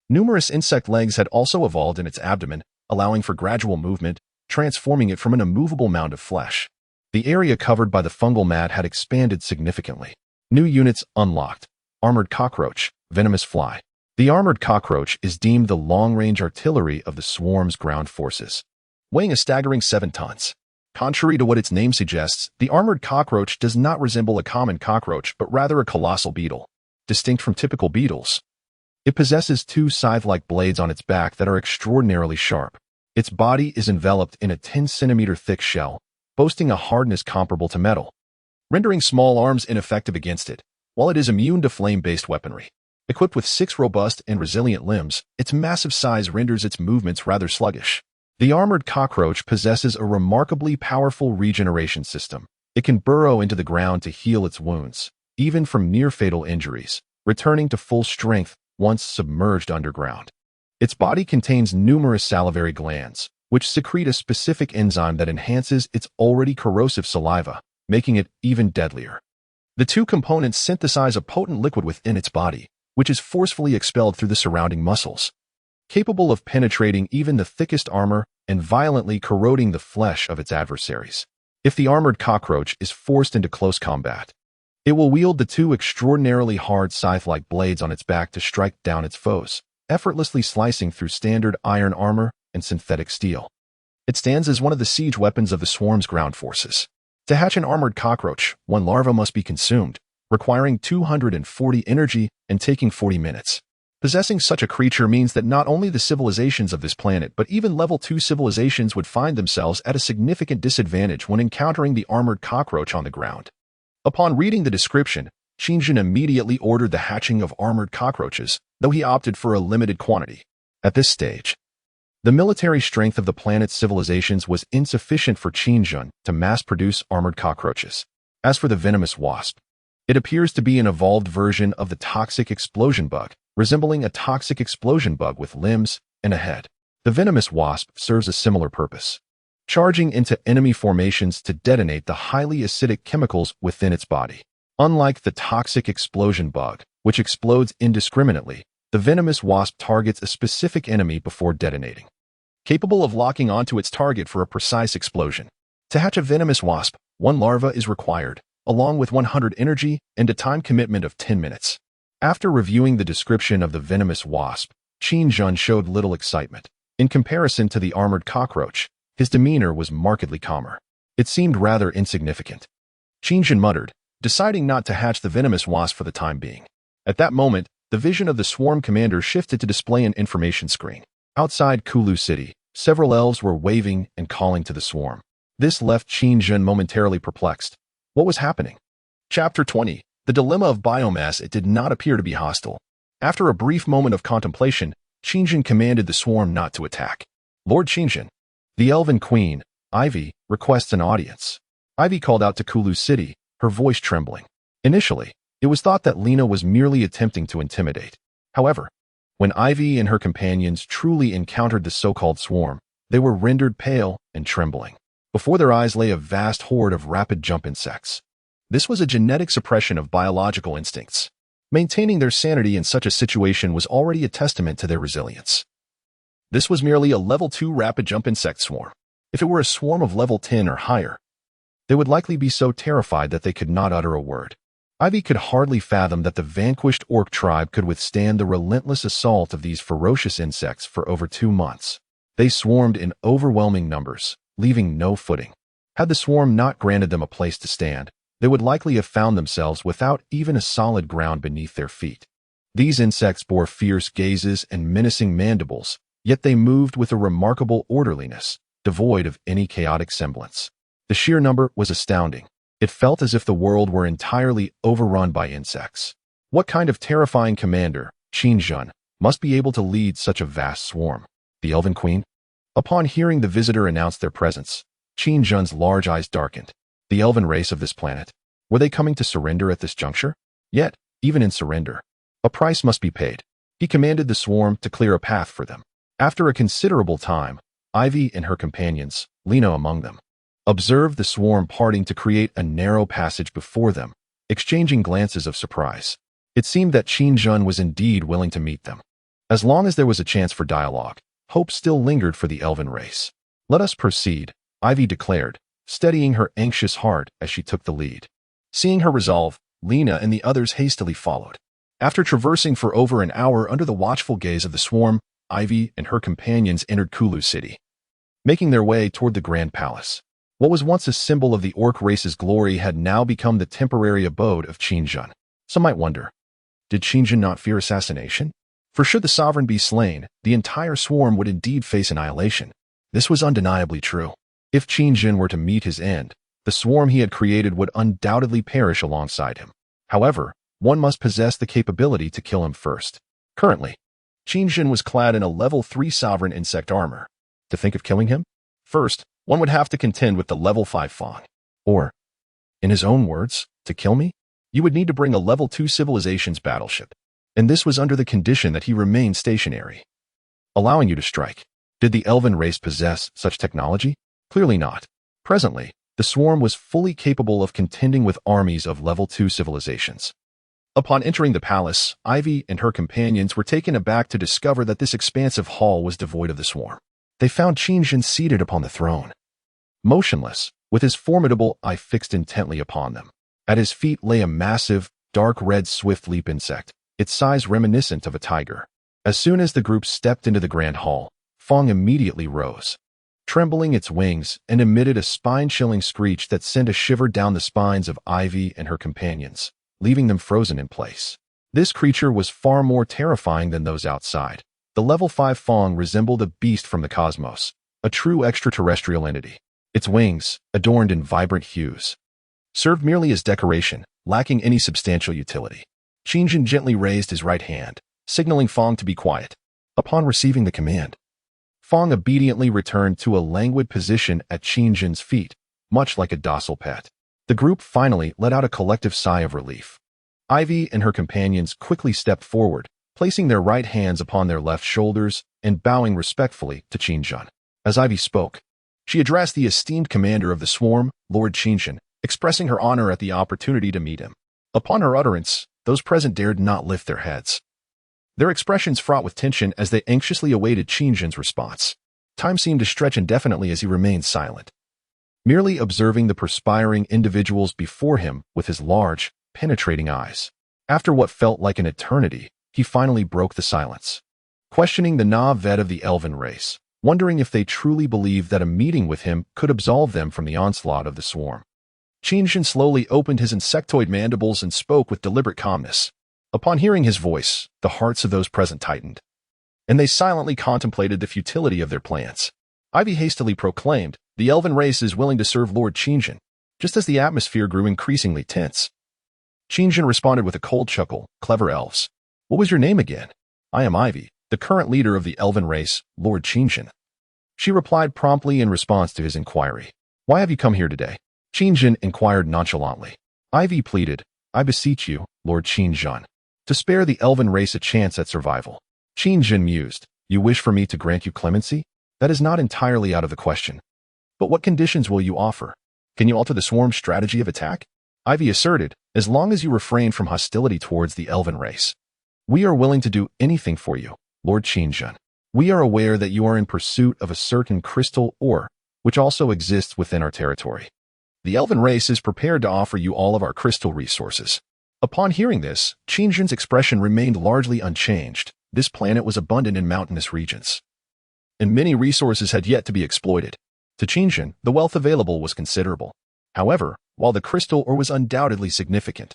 [SPEAKER 1] Numerous insect legs had also evolved in its abdomen, allowing for gradual movement, transforming it from an immovable mound of flesh. The area covered by the fungal mat had expanded significantly. New units unlocked. Armored cockroach, venomous fly. The armored cockroach is deemed the long-range artillery of the swarm's ground forces, weighing a staggering 7 tons. Contrary to what its name suggests, the armored cockroach does not resemble a common cockroach but rather a colossal beetle. Distinct from typical beetles, it possesses 2 scythe-like blades on its back that are extraordinarily sharp. Its body is enveloped in a 10-centimeter thick shell, boasting a hardness comparable to metal, rendering small arms ineffective against it, while it is immune to flame-based weaponry. Equipped with 6 robust and resilient limbs, its massive size renders its movements rather sluggish. The armored cockroach possesses a remarkably powerful regeneration system. It can burrow into the ground to heal its wounds, even from near-fatal injuries, returning to full strength once submerged underground. Its body contains numerous salivary glands, which secrete a specific enzyme that enhances its already corrosive saliva, making it even deadlier. The 2 components synthesize a potent liquid within its body, which is forcefully expelled through the surrounding muscles, capable of penetrating even the thickest armor and violently corroding the flesh of its adversaries. If the armored cockroach is forced into close combat, it will wield the 2 extraordinarily hard scythe-like blades on its back to strike down its foes, effortlessly slicing through standard iron armor and synthetic steel. It stands as one of the siege weapons of the swarm's ground forces. To hatch an armored cockroach, one larva must be consumed, requiring 240 energy and taking 40 minutes. Possessing such a creature means that not only the civilizations of this planet but even level 2 civilizations would find themselves at a significant disadvantage when encountering the armored cockroach on the ground. Upon reading the description, Qingjun immediately ordered the hatching of armored cockroaches, though he opted for a limited quantity. At this stage, the military strength of the planet's civilizations was insufficient for Qingjun to mass-produce armored cockroaches. As for the venomous wasp, it appears to be an evolved version of the toxic explosion bug, resembling a toxic explosion bug with limbs and a head. The venomous wasp serves a similar purpose, charging into enemy formations to detonate the highly acidic chemicals within its body. Unlike the toxic explosion bug, which explodes indiscriminately, the venomous wasp targets a specific enemy before detonating, capable of locking onto its target for a precise explosion. To hatch a venomous wasp, one larva is required, along with 100 energy and a time commitment of 10 minutes. After reviewing the description of the venomous wasp, Qingjun showed little excitement. In comparison to the armored cockroach, his demeanor was markedly calmer. It seemed rather insignificant. Qingjun muttered, deciding not to hatch the venomous wasp for the time being. At that moment, the vision of the swarm commander shifted to display an information screen. Outside Kulu City, several elves were waving and calling to the swarm. This left Qingjun momentarily perplexed. What was happening? Chapter 20. The Dilemma of Biomass. It did not appear to be hostile. After a brief moment of contemplation, Qingjun commanded the swarm not to attack. Lord Qingjun, the Elven Queen, Ivy, requests an audience. Ivy called out to Kulu City, her voice trembling. Initially, it was thought that Lena was merely attempting to intimidate. However, when Ivy and her companions truly encountered the so-called swarm, they were rendered pale and trembling. Before their eyes lay a vast horde of rapid jump insects. This was a genetic suppression of biological instincts. Maintaining their sanity in such a situation was already a testament to their resilience. This was merely a level 2 rapid jump insect swarm. If it were a swarm of level 10 or higher, they would likely be so terrified that they could not utter a word. Ivy could hardly fathom that the vanquished orc tribe could withstand the relentless assault of these ferocious insects for over 2 months. They swarmed in overwhelming numbers, leaving no footing. Had the swarm not granted them a place to stand, they would likely have found themselves without even a solid ground beneath their feet. These insects bore fierce gazes and menacing mandibles, yet they moved with a remarkable orderliness, devoid of any chaotic semblance. The sheer number was astounding. It felt as if the world were entirely overrun by insects. What kind of terrifying commander, Qingjun, must be able to lead such a vast swarm? The Elven Queen? Upon hearing the visitor announce their presence, Qingjun's large eyes darkened. The elven race of this planet. Were they coming to surrender at this juncture? Yet, even in surrender, a price must be paid. He commanded the swarm to clear a path for them. After a considerable time, Ivy and her companions, Lena among them, observed the swarm parting to create a narrow passage before them, exchanging glances of surprise. It seemed that Qingjun was indeed willing to meet them. As long as there was a chance for dialogue, hope still lingered for the elven race. Let us proceed, Ivy declared, steadying her anxious heart as she took the lead. Seeing her resolve, Lena and the others hastily followed. After traversing for over an hour under the watchful gaze of the swarm, Ivy and her companions entered Kulu City, making their way toward the Grand Palace. What was once a symbol of the orc race's glory had now become the temporary abode of Qingjun. Some might wonder, did Qingjun not fear assassination? For should the sovereign be slain, the entire swarm would indeed face annihilation. This was undeniably true. If Qingjun were to meet his end, the swarm he had created would undoubtedly perish alongside him. However, one must possess the capability to kill him first. Currently, Qingjun was clad in a level 3 sovereign insect armor. To think of killing him? First, one would have to contend with the level 5 Fang. Or, in his own words, to kill me, you would need to bring a level 2 civilization's battleship. And this was under the condition that he remained stationary, allowing you to strike. Did the elven race possess such technology? Clearly not. Presently, the swarm was fully capable of contending with armies of level 2 civilizations. Upon entering the palace, Ivy and her companions were taken aback to discover that this expansive hall was devoid of the swarm. They found Qingjun seated upon the throne, motionless, with his formidable eye fixed intently upon them. At his feet lay a massive, dark red swift leap insect, its size reminiscent of a tiger. As soon as the group stepped into the grand hall, Fong immediately rose, trembling its wings, and emitted a spine-chilling screech that sent a shiver down the spines of Ivy and her companions, leaving them frozen in place. This creature was far more terrifying than those outside. The level 5 Fong resembled a beast from the cosmos, a true extraterrestrial entity. Its wings, adorned in vibrant hues, served merely as decoration, lacking any substantial utility. Qingjin gently raised his right hand, signaling Fong to be quiet. Upon receiving the command, Fong obediently returned to a languid position at Qingjin's feet, much like a docile pet. The group finally let out a collective sigh of relief. Ivy and her companions quickly stepped forward, placing their right hands upon their left shoulders and bowing respectfully to Qingjin. As Ivy spoke, she addressed the esteemed commander of the swarm, Lord Qingjin, expressing her honor at the opportunity to meet him. Upon her utterance, those present dared not lift their heads, their expressions fraught with tension as they anxiously awaited Qingjin's response. Time seemed to stretch indefinitely as he remained silent, merely observing the perspiring individuals before him with his large, penetrating eyes. After what felt like an eternity, he finally broke the silence, questioning the manhwaedit of the elven race, wondering if they truly believed that a meeting with him could absolve them from the onslaught of the swarm. Qingjin slowly opened his insectoid mandibles and spoke with deliberate calmness. Upon hearing his voice, the hearts of those present tightened, and they silently contemplated the futility of their plans. Ivy hastily proclaimed, "The elven race is willing to serve Lord Qingjin," just as the atmosphere grew increasingly tense. Qingjin responded with a cold chuckle, "Clever elves. What was your name again?" "I am Ivy, the current leader of the elven race, Lord Qingjin." She replied promptly in response to his inquiry. "Why have you come here today?" Qingjin inquired nonchalantly. Ivy pleaded, "I beseech you, Lord Qingjin, to spare the elven race a chance at survival." Qingjin mused, "You wish for me to grant you clemency? That is not entirely out of the question. But what conditions will you offer? Can you alter the swarm's strategy of attack?" Ivy asserted, "As long as you refrain from hostility towards the elven race, we are willing to do anything for you, Lord Qingjin. We are aware that you are in pursuit of a certain crystal ore, which also exists within our territory. The elven race is prepared to offer you all of our crystal resources." Upon hearing this, Qingjin's expression remained largely unchanged. This planet was abundant in mountainous regions, and many resources had yet to be exploited. To Qingjin, the wealth available was considerable. However, while the crystal ore was undoubtedly significant,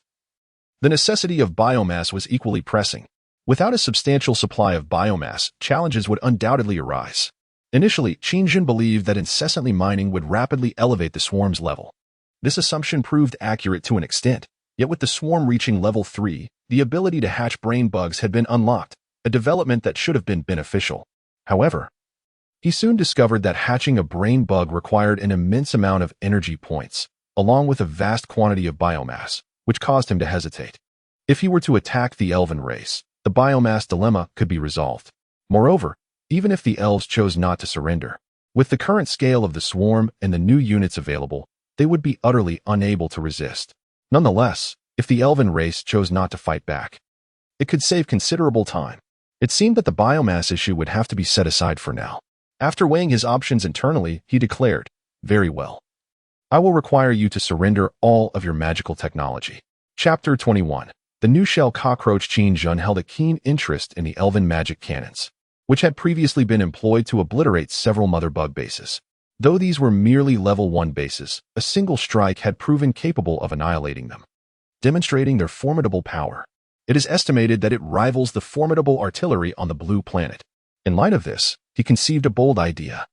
[SPEAKER 1] the necessity of biomass was equally pressing. Without a substantial supply of biomass, challenges would undoubtedly arise. Initially, Qingjin believed that incessantly mining would rapidly elevate the swarm's level. This assumption proved accurate to an extent, yet with the swarm reaching level 3, the ability to hatch brain bugs had been unlocked, a development that should have been beneficial. However, he soon discovered that hatching a brain bug required an immense amount of energy points, along with a vast quantity of biomass, which caused him to hesitate. If he were to attack the elven race, the biomass dilemma could be resolved. Moreover, even if the elves chose not to surrender, with the current scale of the swarm and the new units available, they would be utterly unable to resist. Nonetheless, if the elven race chose not to fight back, it could save considerable time. It seemed that the biomass issue would have to be set aside for now. After weighing his options internally, he declared, "Very well. I will require you to surrender all of your magical technology." Chapter 21. The new shell cockroach. Qingjin held a keen interest in the elven magic cannons, which had previously been employed to obliterate several mother bug bases. Though these were merely level 1 bases, a single strike had proven capable of annihilating them, demonstrating their formidable power. It is estimated that it rivals the formidable artillery on the blue planet. In light of this, he conceived a bold idea.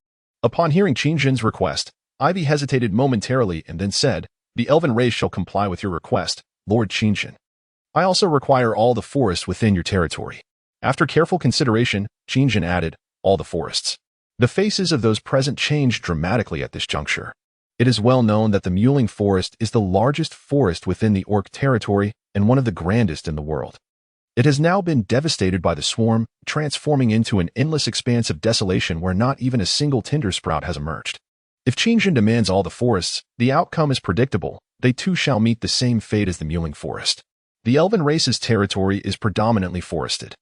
[SPEAKER 1] Upon hearing Qingjin's request, Ivy hesitated momentarily and then said, "The elven race shall comply with your request, Lord Qingjin. I also require all the forests within your territory." After careful consideration, Qingjin added, "All the forests." The faces of those present changed dramatically at this juncture. It is well known that the Muling Forest is the largest forest within the Orc territory and one of the grandest in the world. It has now been devastated by the swarm, transforming into an endless expanse of desolation where not even a single tinder sprout has emerged. If Qingjin demands all the forests, the outcome is predictable. They too shall meet the same fate as the Muling Forest. The elven race's territory is predominantly forested.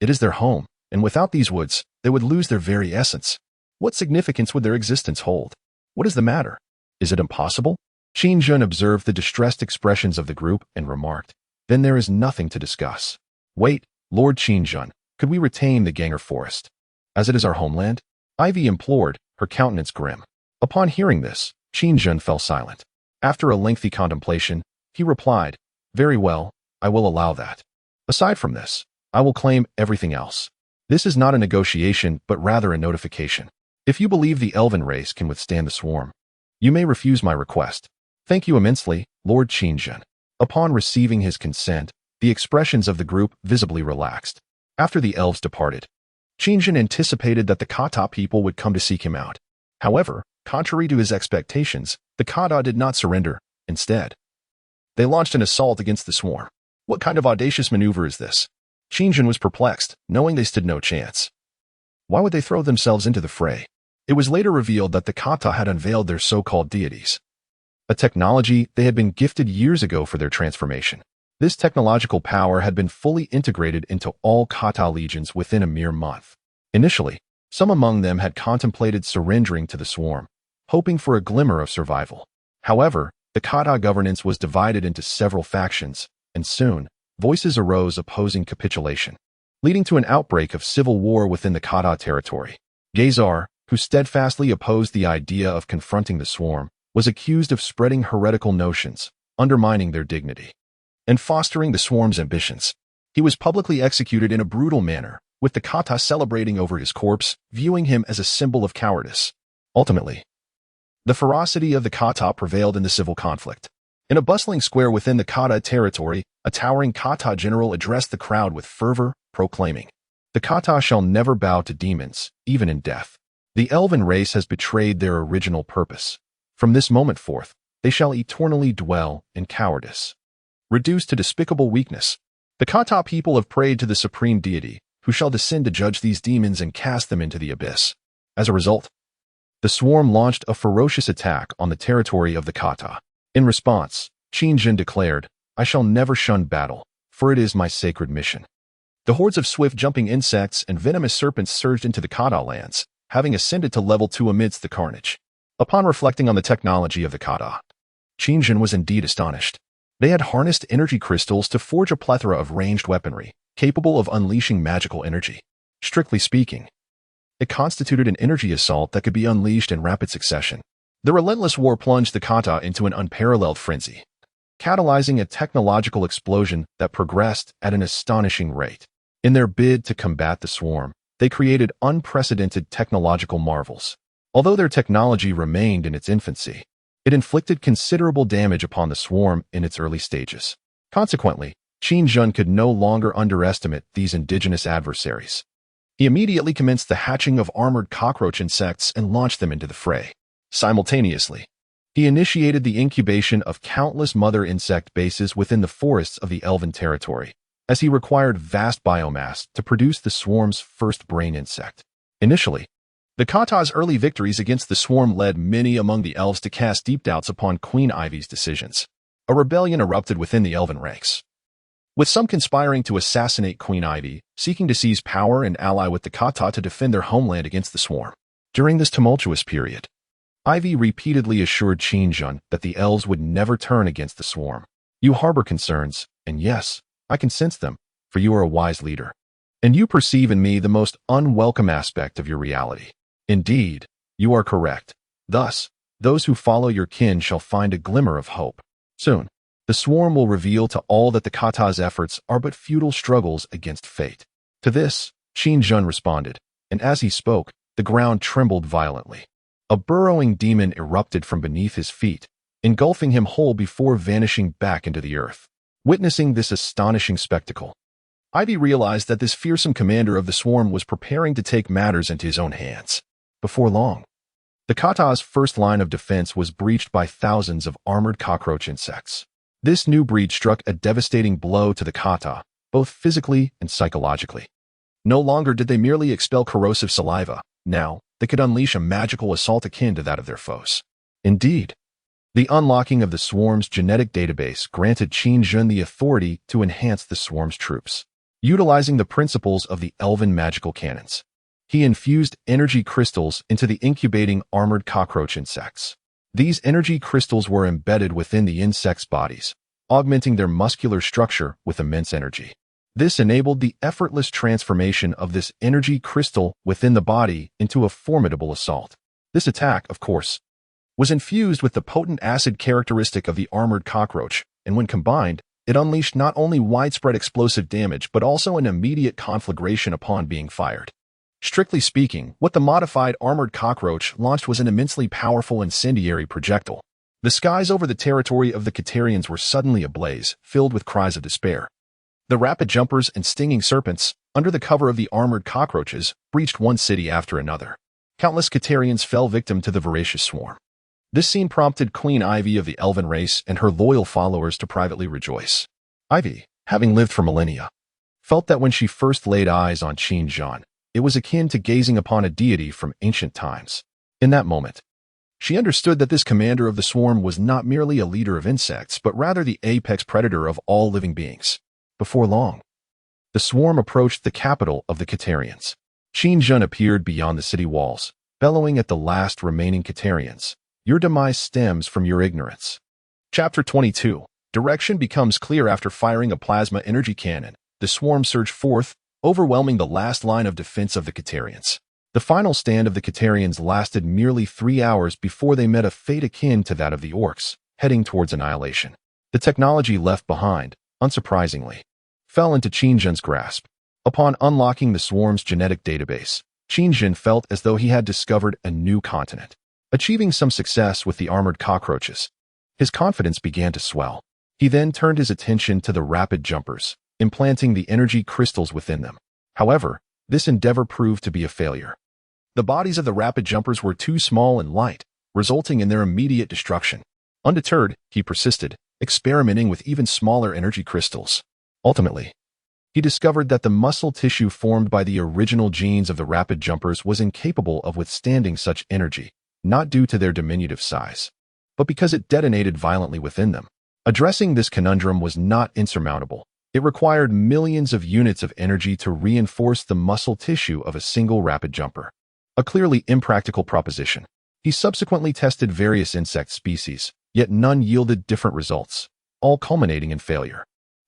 [SPEAKER 1] It is their home, and without these woods, they would lose their very essence. What significance would their existence hold? What is the matter? Is it impossible? Qingjin observed the distressed expressions of the group and remarked, "Then there is nothing to discuss." "Wait, Lord Qingjin, Could we retain the Ganger Forest, as it is our homeland? Ivy implored, her countenance grim. Upon hearing this, Qin fell silent. After a lengthy contemplation, he replied, "Very well, I will allow that. Aside from this, I will claim everything else. This is not a negotiation, but rather a notification. If you believe the elven race can withstand the swarm, you may refuse my request. Thank you immensely, Lord Qin." Upon receiving his consent, the expressions of the group visibly relaxed. After the elves departed, Qin anticipated that the Kata people would come to seek him out. However, contrary to his expectations, the Kata did not surrender. Instead, they launched an assault against the swarm. What kind of audacious maneuver is this? Qin was perplexed, knowing they stood no chance. Why would they throw themselves into the fray? It was later revealed that the Kata had unveiled their so-called deities, a technology they had been gifted years ago for their transformation. This technological power had been fully integrated into all Kata legions within a mere month. Initially, some among them had contemplated surrendering to the swarm, hoping for a glimmer of survival. However, the Kata governance was divided into several factions, and soon, voices arose opposing capitulation, leading to an outbreak of civil war within the Kata territory. Gazar, who steadfastly opposed the idea of confronting the swarm, was accused of spreading heretical notions, undermining their dignity, and fostering the swarm's ambitions. He was publicly executed in a brutal manner, with the Kata celebrating over his corpse, viewing him as a symbol of cowardice. Ultimately, the ferocity of the Kata prevailed in the civil conflict. In a bustling square within the Kata territory, a towering Kata general addressed the crowd with fervor, proclaiming, "The Kata shall never bow to demons, even in death. The elven race has betrayed their original purpose. From this moment forth, they shall eternally dwell in cowardice, reduced to despicable weakness. The Kata people have prayed to the supreme deity, who shall descend to judge these demons and cast them into the abyss." As a result, the swarm launched a ferocious attack on the territory of the Kata. In response, Qin declared, "I shall never shun battle, for it is my sacred mission." The hordes of swift-jumping insects and venomous serpents surged into the Kata lands, having ascended to level 2 amidst the carnage. Upon reflecting on the technology of the Kata, Qin was indeed astonished. They had harnessed energy crystals to forge a plethora of ranged weaponry, capable of unleashing magical energy. Strictly speaking, it constituted an energy assault that could be unleashed in rapid succession. The relentless war plunged the Kata into an unparalleled frenzy, catalyzing a technological explosion that progressed at an astonishing rate. In their bid to combat the swarm, they created unprecedented technological marvels. Although their technology remained in its infancy, it inflicted considerable damage upon the swarm in its early stages. Consequently, Qin could no longer underestimate these indigenous adversaries. He immediately commenced the hatching of armored cockroach insects and launched them into the fray. Simultaneously, he initiated the incubation of countless mother insect bases within the forests of the elven territory, as he required vast biomass to produce the swarm's first brain insect. Initially, the Kata's early victories against the swarm led many among the elves to cast deep doubts upon Queen Ivy's decisions. A rebellion erupted within the elven ranks, with some conspiring to assassinate Queen Ivy, seeking to seize power and ally with the Kata to defend their homeland against the swarm. During this tumultuous period, Ivy repeatedly assured Qin that the elves would never turn against the swarm. "You harbor concerns, and yes, I can sense them, for you are a wise leader. And you perceive in me the most unwelcome aspect of your reality. Indeed, you are correct. Thus, those who follow your kin shall find a glimmer of hope. Soon, the swarm will reveal to all that the Kata's efforts are but futile struggles against fate." To this, Qin responded, and as he spoke, the ground trembled violently. A burrowing demon erupted from beneath his feet, engulfing him whole before vanishing back into the earth. Witnessing this astonishing spectacle, Ivy realized that this fearsome commander of the swarm was preparing to take matters into his own hands. Before long, the Kata's first line of defense was breached by thousands of armored cockroach insects. This new breed struck a devastating blow to the Kata, both physically and psychologically. No longer did they merely expel corrosive saliva. Now, they could unleash a magical assault akin to that of their foes. Indeed, the unlocking of the swarm's genetic database granted Qin the authority to enhance the swarm's troops. Utilizing the principles of the elven magical cannons, he infused energy crystals into the incubating armored cockroach insects. These energy crystals were embedded within the insects' bodies, augmenting their muscular structure with immense energy. This enabled the effortless transformation of this energy crystal within the body into a formidable assault. This attack, of course, was infused with the potent acid characteristic of the armored cockroach, and when combined, it unleashed not only widespread explosive damage but also an immediate conflagration upon being fired. Strictly speaking, what the modified armored cockroach launched was an immensely powerful incendiary projectile. The skies over the territory of the Caterians were suddenly ablaze, filled with cries of despair. The rapid jumpers and stinging serpents, under the cover of the armored cockroaches, breached one city after another. Countless Caterians fell victim to the voracious swarm. This scene prompted Queen Ivy of the Elven race and her loyal followers to privately rejoice. Ivy, having lived for millennia, felt that when she first laid eyes on Qin Zhan, it was akin to gazing upon a deity from ancient times. In that moment, she understood that this commander of the swarm was not merely a leader of insects, but rather the apex predator of all living beings. Before long, the swarm approached the capital of the Caterians. Qin Zhan appeared beyond the city walls, bellowing at the last remaining Caterians. Your demise stems from your ignorance. Chapter 22. Direction becomes clear after firing a plasma energy cannon. The swarm surged forth, overwhelming the last line of defense of the Caterians. The final stand of the Caterians lasted merely 3 hours before they met a fate akin to that of the orcs, heading towards annihilation. The technology left behind, unsurprisingly, fell into Qin Zhan's grasp. Upon unlocking the swarm's genetic database, Qin Zhan felt as though he had discovered a new continent. Achieving some success with the armored cockroaches, his confidence began to swell. He then turned his attention to the rapid jumpers, implanting the energy crystals within them. However, this endeavor proved to be a failure. The bodies of the rapid jumpers were too small and light, resulting in their immediate destruction. Undeterred, he persisted, experimenting with even smaller energy crystals. Ultimately, he discovered that the muscle tissue formed by the original genes of the rapid jumpers was incapable of withstanding such energy, not due to their diminutive size, but because it detonated violently within them. Addressing this conundrum was not insurmountable. It required millions of units of energy to reinforce the muscle tissue of a single rapid jumper. A clearly impractical proposition. He subsequently tested various insect species, yet none yielded different results, all culminating in failure.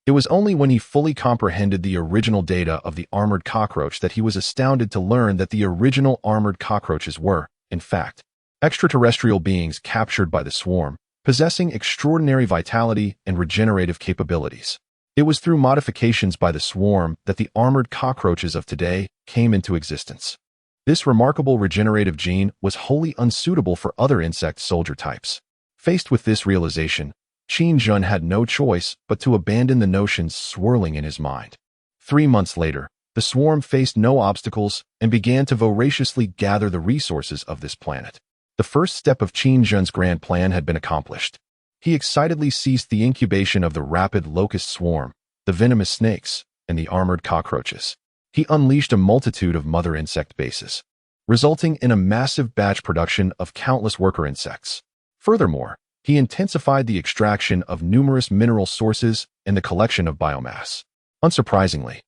[SPEAKER 1] It was only when he fully comprehended the original data of the armored cockroach that he was astounded to learn that the original armored cockroaches were, in fact, extraterrestrial beings captured by the swarm, possessing extraordinary vitality and regenerative capabilities. It was through modifications by the swarm that the armored cockroaches of today came into existence. This remarkable regenerative gene was wholly unsuitable for other insect soldier types. Faced with this realization, Qin Zhan had no choice but to abandon the notions swirling in his mind. 3 months later, the swarm faced no obstacles and began to voraciously gather the resources of this planet. The first step of Qin Zhan's grand plan had been accomplished. He excitedly ceased the incubation of the rapid locust swarm, the venomous snakes, and the armored cockroaches. He unleashed a multitude of mother insect bases, resulting in a massive batch production of countless worker insects. Furthermore, he intensified the extraction of numerous mineral sources and the collection of biomass. Unsurprisingly,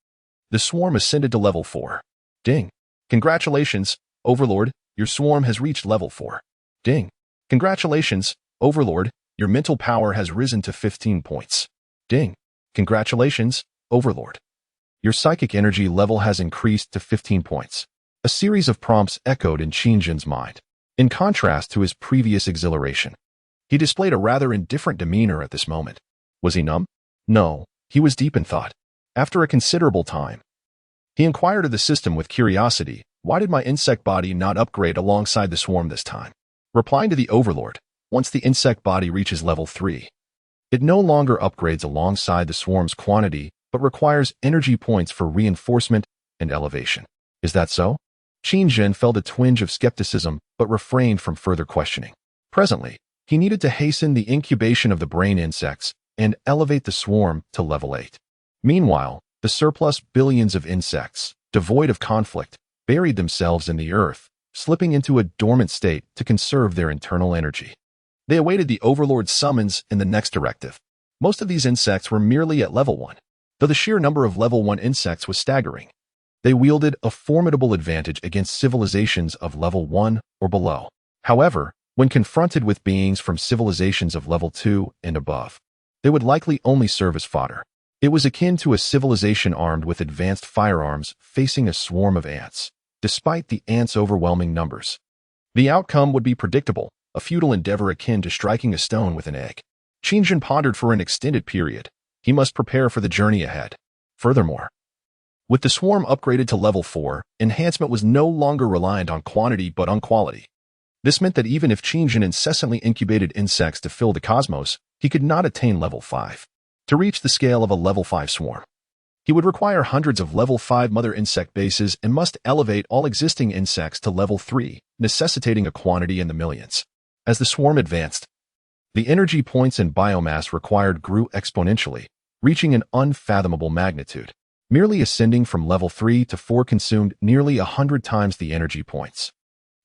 [SPEAKER 1] the swarm ascended to level 4. Ding! Congratulations, Overlord, your swarm has reached level 4. Ding! Congratulations, Overlord, your mental power has risen to 15 points. Ding! Congratulations, Overlord. Your psychic energy level has increased to 15 points. A series of prompts echoed in Qin Zhan's mind. In contrast to his previous exhilaration, he displayed a rather indifferent demeanor at this moment. Was he numb? No, he was deep in thought. After a considerable time, he inquired of the system with curiosity, why did my insect body not upgrade alongside the swarm this time? Replying to the Overlord, once the insect body reaches level 3, it no longer upgrades alongside the swarm's quantity, but requires energy points for reinforcement and elevation. Is that so? Qin Zhan felt a twinge of skepticism, but refrained from further questioning. Presently, he needed to hasten the incubation of the brain insects and elevate the swarm to level 8. Meanwhile, the surplus billions of insects, devoid of conflict, buried themselves in the earth, slipping into a dormant state to conserve their internal energy. They awaited the Overlord's summons in the next directive. Most of these insects were merely at level 1, though the sheer number of level 1 insects was staggering. They wielded a formidable advantage against civilizations of level 1 or below. However, when confronted with beings from civilizations of level 2 and above, they would likely only serve as fodder. It was akin to a civilization armed with advanced firearms facing a swarm of ants. Despite the ants' overwhelming numbers, the outcome would be predictable, a futile endeavor akin to striking a stone with an egg. Qingjun pondered for an extended period. He must prepare for the journey ahead. Furthermore, with the swarm upgraded to level 4, enhancement was no longer reliant on quantity but on quality. This meant that even if Qingjun incessantly incubated insects to fill the cosmos, he could not attain level 5. To reach the scale of a level 5 swarm, he would require hundreds of level 5 mother insect bases and must elevate all existing insects to level 3, necessitating a quantity in the millions. As the swarm advanced, the energy points and biomass required grew exponentially, reaching an unfathomable magnitude. Merely ascending from level 3 to 4 consumed nearly 100 times the energy points.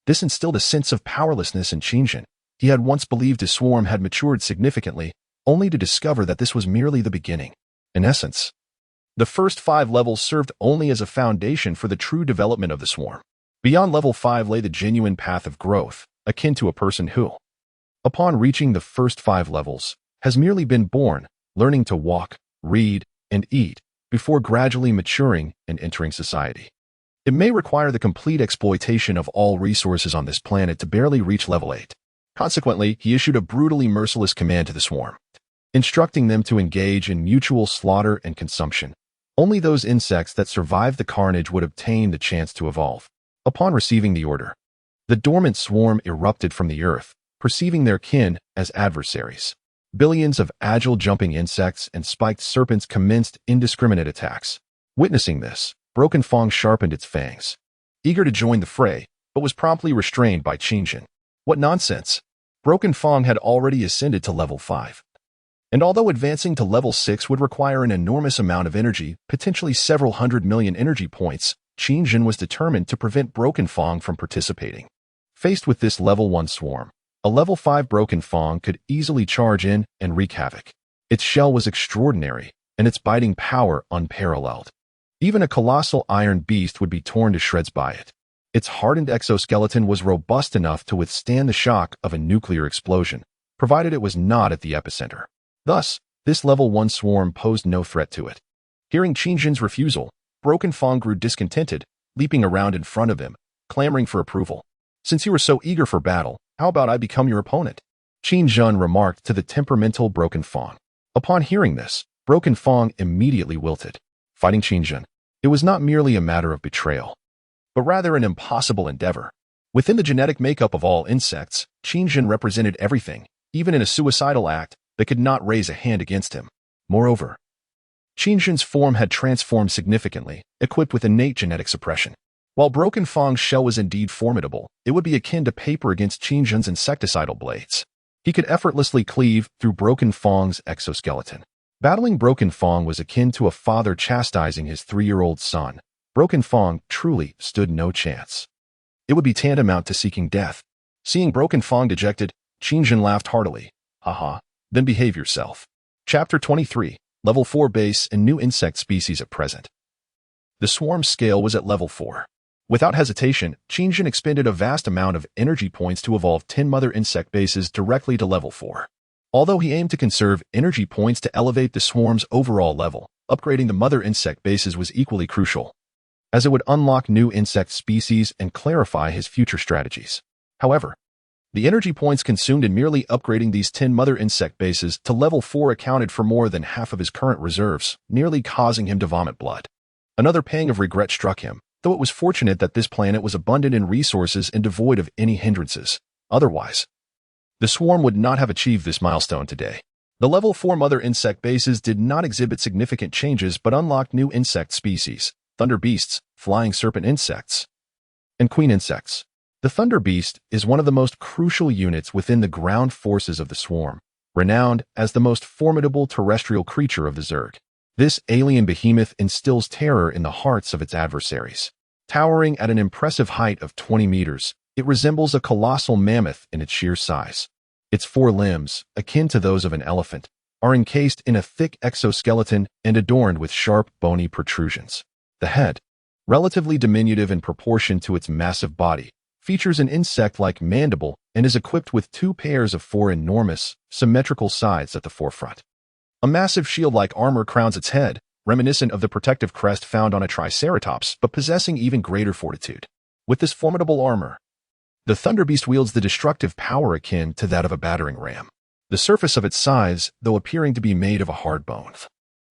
[SPEAKER 1] This instilled a sense of powerlessness in Qingjun. He had once believed his swarm had matured significantly, only to discover that this was merely the beginning. In essence, the first 5 levels served only as a foundation for the true development of the swarm. Beyond level 5 lay the genuine path of growth, akin to a person who, upon reaching the first 5 levels, has merely been born, learning to walk, read, and eat, before gradually maturing and entering society. It may require the complete exploitation of all resources on this planet to barely reach level 8. Consequently, he issued a brutally merciless command to the swarm, instructing them to engage in mutual slaughter and consumption. Only those insects that survived the carnage would obtain the chance to evolve. Upon receiving the order, the dormant swarm erupted from the earth, perceiving their kin as adversaries. Billions of agile jumping insects and spiked serpents commenced indiscriminate attacks. Witnessing this, Broken Fong sharpened its fangs, eager to join the fray, but was promptly restrained by Qingjun. What nonsense! Broken Fong had already ascended to level 5. And although advancing to level 6 would require an enormous amount of energy, potentially several hundred million energy points, Qingjun was determined to prevent Broken Fong from participating. Faced with this level 1 swarm, a level 5 Broken Fong could easily charge in and wreak havoc. Its shell was extraordinary, and its biting power unparalleled. Even a colossal iron beast would be torn to shreds by it. Its hardened exoskeleton was robust enough to withstand the shock of a nuclear explosion, provided it was not at the epicenter. Thus, this level 1 swarm posed no threat to it. Hearing Qingjun's refusal, Broken Fong grew discontented, leaping around in front of him, clamoring for approval. Since you are so eager for battle, how about I become your opponent? Qingjun remarked to the temperamental Broken Fong. Upon hearing this, Broken Fong immediately wilted. Fighting Qingjun, it was not merely a matter of betrayal, but rather an impossible endeavor. Within the genetic makeup of all insects, Qingjun represented everything, even in a suicidal act, that could not raise a hand against him. Moreover, Qingjun's form had transformed significantly, equipped with innate genetic suppression. While Broken Fong's shell was indeed formidable, it would be akin to paper against Qingjun's insecticidal blades. He could effortlessly cleave through Broken Fong's exoskeleton. Battling Broken Fong was akin to a father chastising his 3-year-old son. Broken Fong truly stood no chance. It would be tantamount to seeking death. Seeing Broken Fong dejected, Qingjun laughed heartily. Haha, then behave yourself. Chapter 23, Level 4 Base and New Insect Species at Present. The swarm scale was at level 4. Without hesitation, Qingjun expended a vast amount of energy points to evolve 10 mother insect bases directly to level 4. Although he aimed to conserve energy points to elevate the swarm's overall level, upgrading the mother insect bases was equally crucial, as it would unlock new insect species and clarify his future strategies. However, the energy points consumed in merely upgrading these 10 mother insect bases to level 4 accounted for more than half of his current reserves, nearly causing him to vomit blood. Another pang of regret struck him, though it was fortunate that this planet was abundant in resources and devoid of any hindrances. Otherwise, the swarm would not have achieved this milestone today. The level 4 mother insect bases did not exhibit significant changes but unlocked new insect species, thunder beasts, flying serpent insects, and queen insects. The thunder beast is one of the most crucial units within the ground forces of the swarm, renowned as the most formidable terrestrial creature of the Zerg. This alien behemoth instills terror in the hearts of its adversaries. Towering at an impressive height of 20 meters, it resembles a colossal mammoth in its sheer size. Its 4 limbs, akin to those of an elephant, are encased in a thick exoskeleton and adorned with sharp, bony protrusions. The head, relatively diminutive in proportion to its massive body, features an insect-like mandible and is equipped with 2 pairs of 4 enormous, symmetrical sides at the forefront. A massive shield-like armor crowns its head, reminiscent of the protective crest found on a triceratops, but possessing even greater fortitude. With this formidable armor, the Thunderbeast wields the destructive power akin to that of a battering ram. The surface of its sides, though appearing to be made of a hard bone,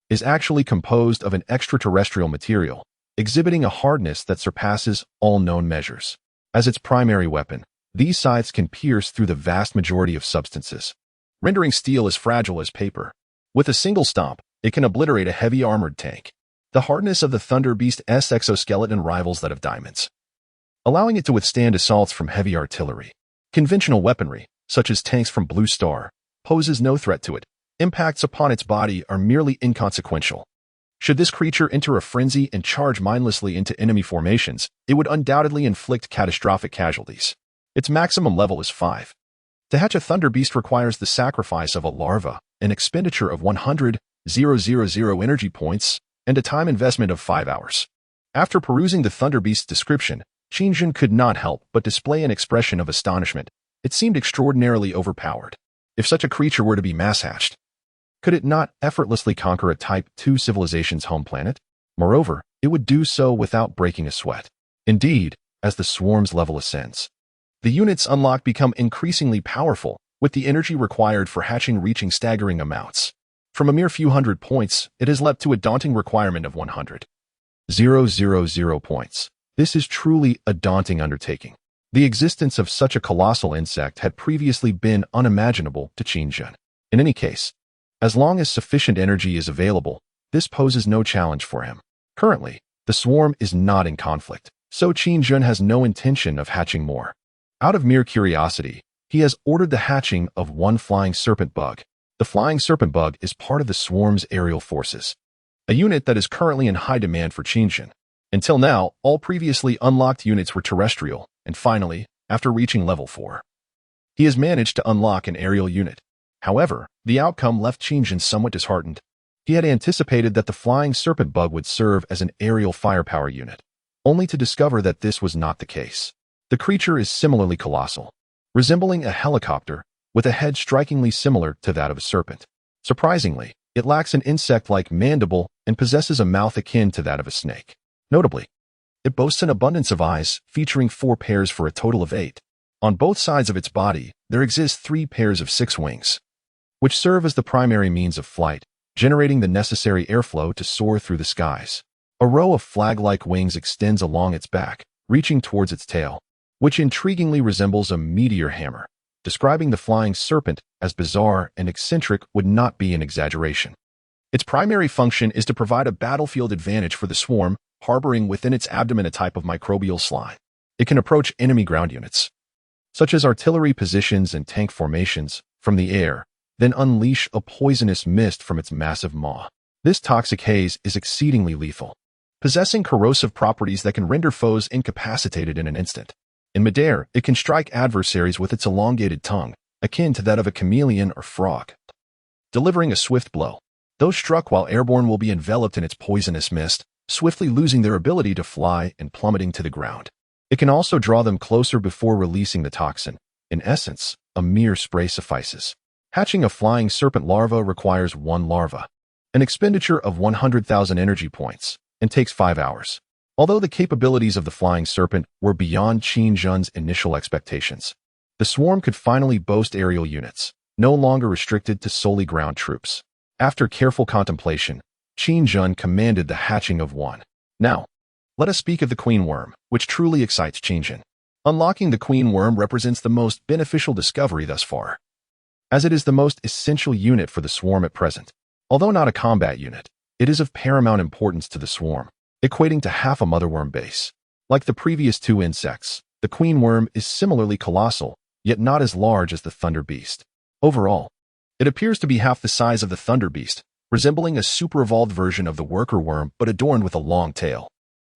[SPEAKER 1] is actually composed of an extraterrestrial material, exhibiting a hardness that surpasses all known measures. As its primary weapon, these scythes can pierce through the vast majority of substances, rendering steel as fragile as paper. With a single stomp, it can obliterate a heavy armored tank. The hardness of the Thunderbeast's exoskeleton rivals that of diamonds, allowing it to withstand assaults from heavy artillery. Conventional weaponry, such as tanks from Blue Star, poses no threat to it. Impacts upon its body are merely inconsequential. Should this creature enter a frenzy and charge mindlessly into enemy formations, it would undoubtedly inflict catastrophic casualties. Its maximum level is 5. To hatch a Thunderbeast requires the sacrifice of a larva, an expenditure of 100,000 energy points, and a time investment of 5 hours. After perusing the Thunderbeast's description, Qingjun could not help but display an expression of astonishment. It seemed extraordinarily overpowered. If such a creature were to be mass-hatched, could it not effortlessly conquer a Type 2 civilization's home planet? Moreover, it would do so without breaking a sweat. Indeed, as the swarm's level ascends, the units unlocked become increasingly powerful, with the energy required for hatching reaching staggering amounts. From a mere few hundred points, it has leapt to a daunting requirement of 100,000 points. This is truly a daunting undertaking. The existence of such a colossal insect had previously been unimaginable to Qingjun. In any case, as long as sufficient energy is available, this poses no challenge for him. Currently, the swarm is not in conflict, so Qingjun has no intention of hatching more. Out of mere curiosity, he has ordered the hatching of one flying serpent bug. The flying serpent bug is part of the swarm's aerial forces, a unit that is currently in high demand for Qingjun. Until now, all previously unlocked units were terrestrial, and finally, after reaching level 4, he has managed to unlock an aerial unit. However, the outcome left Qingjun somewhat disheartened. He had anticipated that the flying serpent bug would serve as an aerial firepower unit, only to discover that this was not the case. The creature is similarly colossal, resembling a helicopter, with a head strikingly similar to that of a serpent. Surprisingly, it lacks an insect-like mandible and possesses a mouth akin to that of a snake. Notably, it boasts an abundance of eyes, featuring 4 pairs for a total of 8. On both sides of its body, there exist 3 pairs of 6 wings, which serve as the primary means of flight, generating the necessary airflow to soar through the skies. A row of flag-like wings extends along its back, reaching towards its tail, which intriguingly resembles a meteor hammer. Describing the flying serpent as bizarre and eccentric would not be an exaggeration. Its primary function is to provide a battlefield advantage for the swarm, harboring within its abdomen a type of microbial slime. It can approach enemy ground units, such as artillery positions and tank formations, from the air, then unleash a poisonous mist from its massive maw. This toxic haze is exceedingly lethal, possessing corrosive properties that can render foes incapacitated in an instant. In midair, it can strike adversaries with its elongated tongue, akin to that of a chameleon or frog, delivering a swift blow. Those struck while airborne will be enveloped in its poisonous mist, swiftly losing their ability to fly and plummeting to the ground. It can also draw them closer before releasing the toxin. In essence, a mere spray suffices. Hatching a flying serpent larva requires 1 larva, an expenditure of 100,000 energy points, and takes 5 hours. Although the capabilities of the flying serpent were beyond Qingjun's initial expectations, the swarm could finally boast aerial units, no longer restricted to solely ground troops. After careful contemplation, Qingjun commanded the hatching of one. Now, let us speak of the queen worm, which truly excites Qingjun. Unlocking the queen worm represents the most beneficial discovery thus far, as it is the most essential unit for the swarm at present. Although not a combat unit, it is of paramount importance to the swarm, equating to half a motherworm base. Like the previous 2 insects, the queen worm is similarly colossal, yet not as large as the thunder beast. Overall, it appears to be half the size of the thunder beast, resembling a super-evolved version of the worker worm but adorned with a long tail.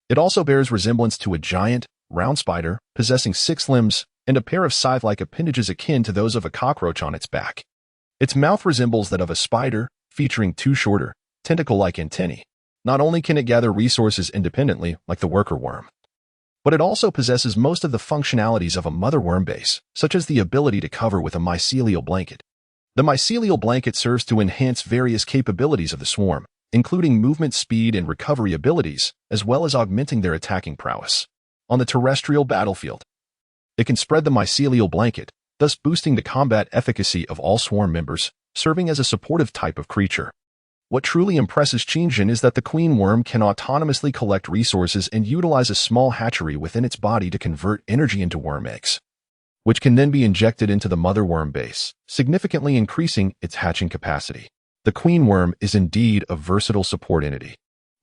[SPEAKER 1] It also bears resemblance to a giant, round spider, possessing 6 limbs and a pair of scythe-like appendages akin to those of a cockroach on its back. Its mouth resembles that of a spider, featuring 2 shorter, tentacle-like antennae. Not only can it gather resources independently, like the worker worm, but it also possesses most of the functionalities of a motherworm base, such as the ability to cover with a mycelial blanket, The mycelial blanket serves to enhance various capabilities of the swarm, including movement speed and recovery abilities, as well as augmenting their attacking prowess. On the terrestrial battlefield, it can spread the mycelial blanket, thus boosting the combat efficacy of all swarm members, serving as a supportive type of creature. What truly impresses Qingjin is that the queen worm can autonomously collect resources and utilize a small hatchery within its body to convert energy into worm eggs, which can then be injected into the mother worm base, significantly increasing its hatching capacity. The queen worm is indeed a versatile support entity,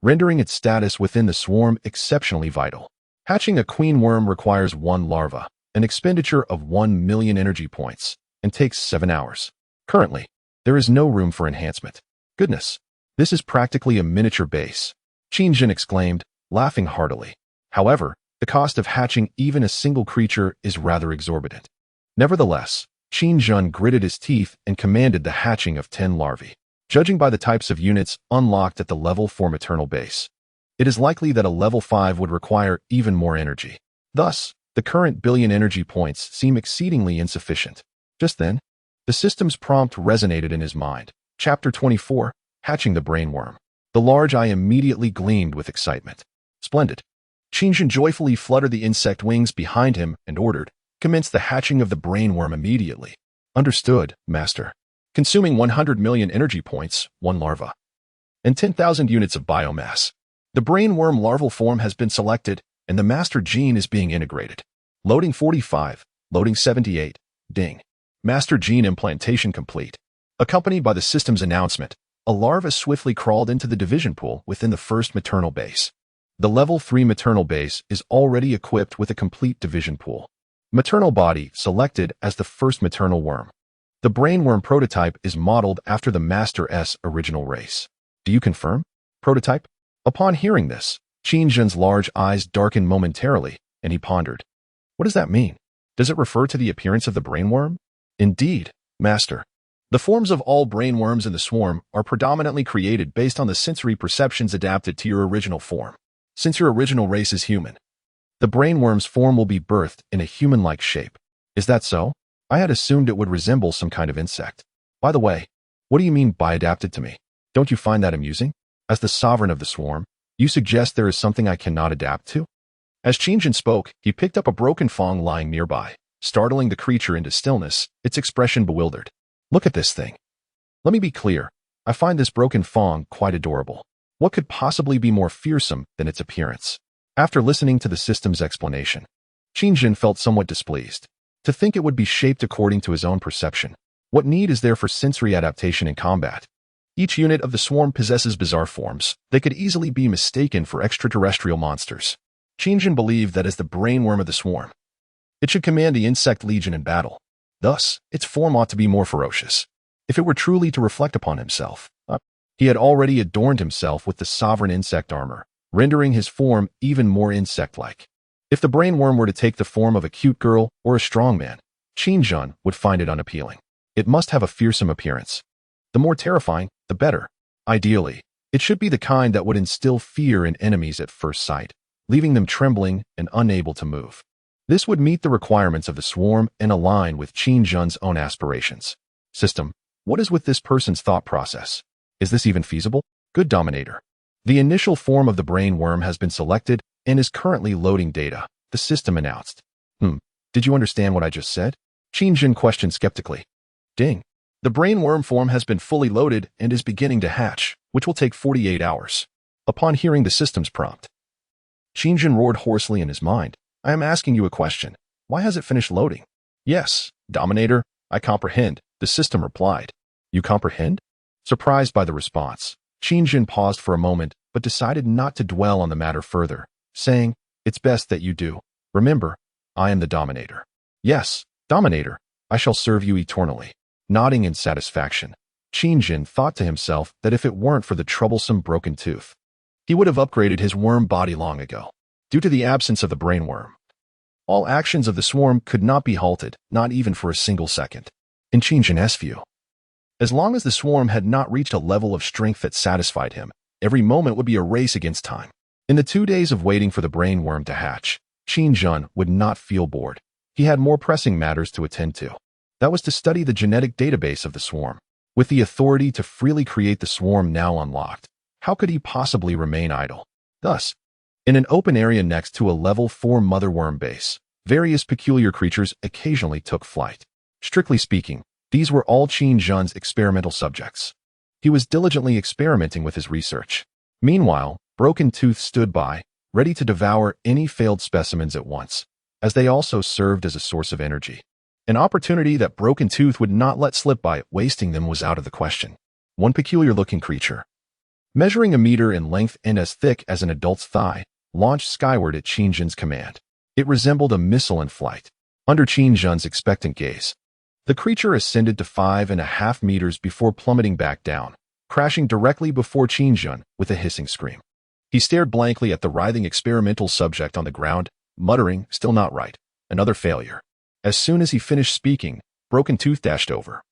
[SPEAKER 1] rendering its status within the swarm exceptionally vital. Hatching a queen worm requires 1 larva, an expenditure of 1 million energy points, and takes 7 hours. Currently, there is no room for enhancement. Goodness, this is practically a miniature base, Qingjin exclaimed, laughing heartily. However, the cost of hatching even a single creature is rather exorbitant. Nevertheless, Qingjin gritted his teeth and commanded the hatching of 10 larvae. Judging by the types of units unlocked at the level 4 maternal base, it is likely that a level 5 would require even more energy. Thus, the current billion energy points seem exceedingly insufficient. Just then, the system's prompt resonated in his mind. Chapter 24, Hatching the Brainworm. The large eye immediately gleamed with excitement. Splendid. Qingjin joyfully fluttered the insect wings behind him and ordered, "Commence the hatching of the brainworm immediately." Understood, Master. Consuming 100 million energy points, 1 larva, and 10,000 units of biomass. The brainworm larval form has been selected, and the master gene is being integrated. Loading 45, loading 78, ding. Master gene implantation complete. Accompanied by the system's announcement, a larva swiftly crawled into the division pool within the first maternal base. The level 3 maternal base is already equipped with a complete division pool. Maternal body selected as the first maternal worm. The brainworm prototype is modeled after the Master's original race. Do you confirm? Prototype? Upon hearing this, Qingjin's large eyes darkened momentarily, and he pondered. What does that mean? Does it refer to the appearance of the brainworm? Indeed, Master. The forms of all brainworms in the swarm are predominantly created based on the sensory perceptions adapted to your original form. Since your original race is human, the brainworm's form will be birthed in a human-like shape. Is that so? I had assumed it would resemble some kind of insect. By the way, what do you mean by adapted to me? Don't you find that amusing? As the sovereign of the swarm, you suggest there is something I cannot adapt to? As Qingjin spoke, he picked up a broken fong lying nearby, startling the creature into stillness, its expression bewildered. Look at this thing. Let me be clear. I find this broken fong quite adorable. What could possibly be more fearsome than its appearance? After listening to the system's explanation, Qingjin felt somewhat displeased. To think it would be shaped according to his own perception. What need is there for sensory adaptation in combat? Each unit of the swarm possesses bizarre forms. They could easily be mistaken for extraterrestrial monsters. Qingjin believed that as the brainworm of the swarm, it should command the insect legion in battle. Thus, its form ought to be more ferocious. If it were truly to reflect upon himself, he had already adorned himself with the sovereign insect armor, rendering his form even more insect-like. If the brainworm were to take the form of a cute girl or a strong man, Qingjin would find it unappealing. It must have a fearsome appearance. The more terrifying, the better. Ideally, it should be the kind that would instill fear in enemies at first sight, leaving them trembling and unable to move. This would meet the requirements of the swarm and align with Qingjin's own aspirations. System, what is with this person's thought process? Is this even feasible? Good Dominator. The initial form of the brainworm has been selected and is currently loading data, the system announced. Did you understand what I just said? Qingjin questioned skeptically. Ding. The brainworm form has been fully loaded and is beginning to hatch, which will take 48 hours. Upon hearing the system's prompt, Qingjin roared hoarsely in his mind. I am asking you a question. Why has it finished loading? Yes, Dominator, I comprehend, the system replied. You comprehend? Surprised by the response, Qingjin paused for a moment but decided not to dwell on the matter further, saying, It's best that you do. Remember, I am the Dominator. Yes, Dominator, I shall serve you eternally. Nodding in satisfaction, Qingjin thought to himself that if it weren't for the troublesome broken tooth, he would have upgraded his worm body long ago. Due to the absence of the brainworm, all actions of the swarm could not be halted, not even for a single second. In Qingjin's view, as long as the swarm had not reached a level of strength that satisfied him, every moment would be a race against time. In the 2 days of waiting for the brainworm to hatch, Qingjin would not feel bored. He had more pressing matters to attend to. That was to study the genetic database of the swarm. With the authority to freely create the swarm now unlocked, how could he possibly remain idle? Thus, in an open area next to a level 4 mother worm base, various peculiar creatures occasionally took flight. Strictly speaking, these were all Qin Zhen's experimental subjects. He was diligently experimenting with his research. Meanwhile, Broken Tooth stood by, ready to devour any failed specimens at once, as they also served as a source of energy. An opportunity that Broken Tooth would not let slip by. Wasting them was out of the question. One peculiar-looking creature, measuring a meter in length and as thick as an adult's thigh, launched skyward at Qin Zhen's command. It resembled a missile in flight. Under Qin Zhen's expectant gaze, the creature ascended to 5.5 meters before plummeting back down, crashing directly before Qin Zhen with a hissing scream. He stared blankly at the writhing experimental subject on the ground, muttering, "Still not right. Another failure." As soon as he finished speaking, Broken Tooth dashed over,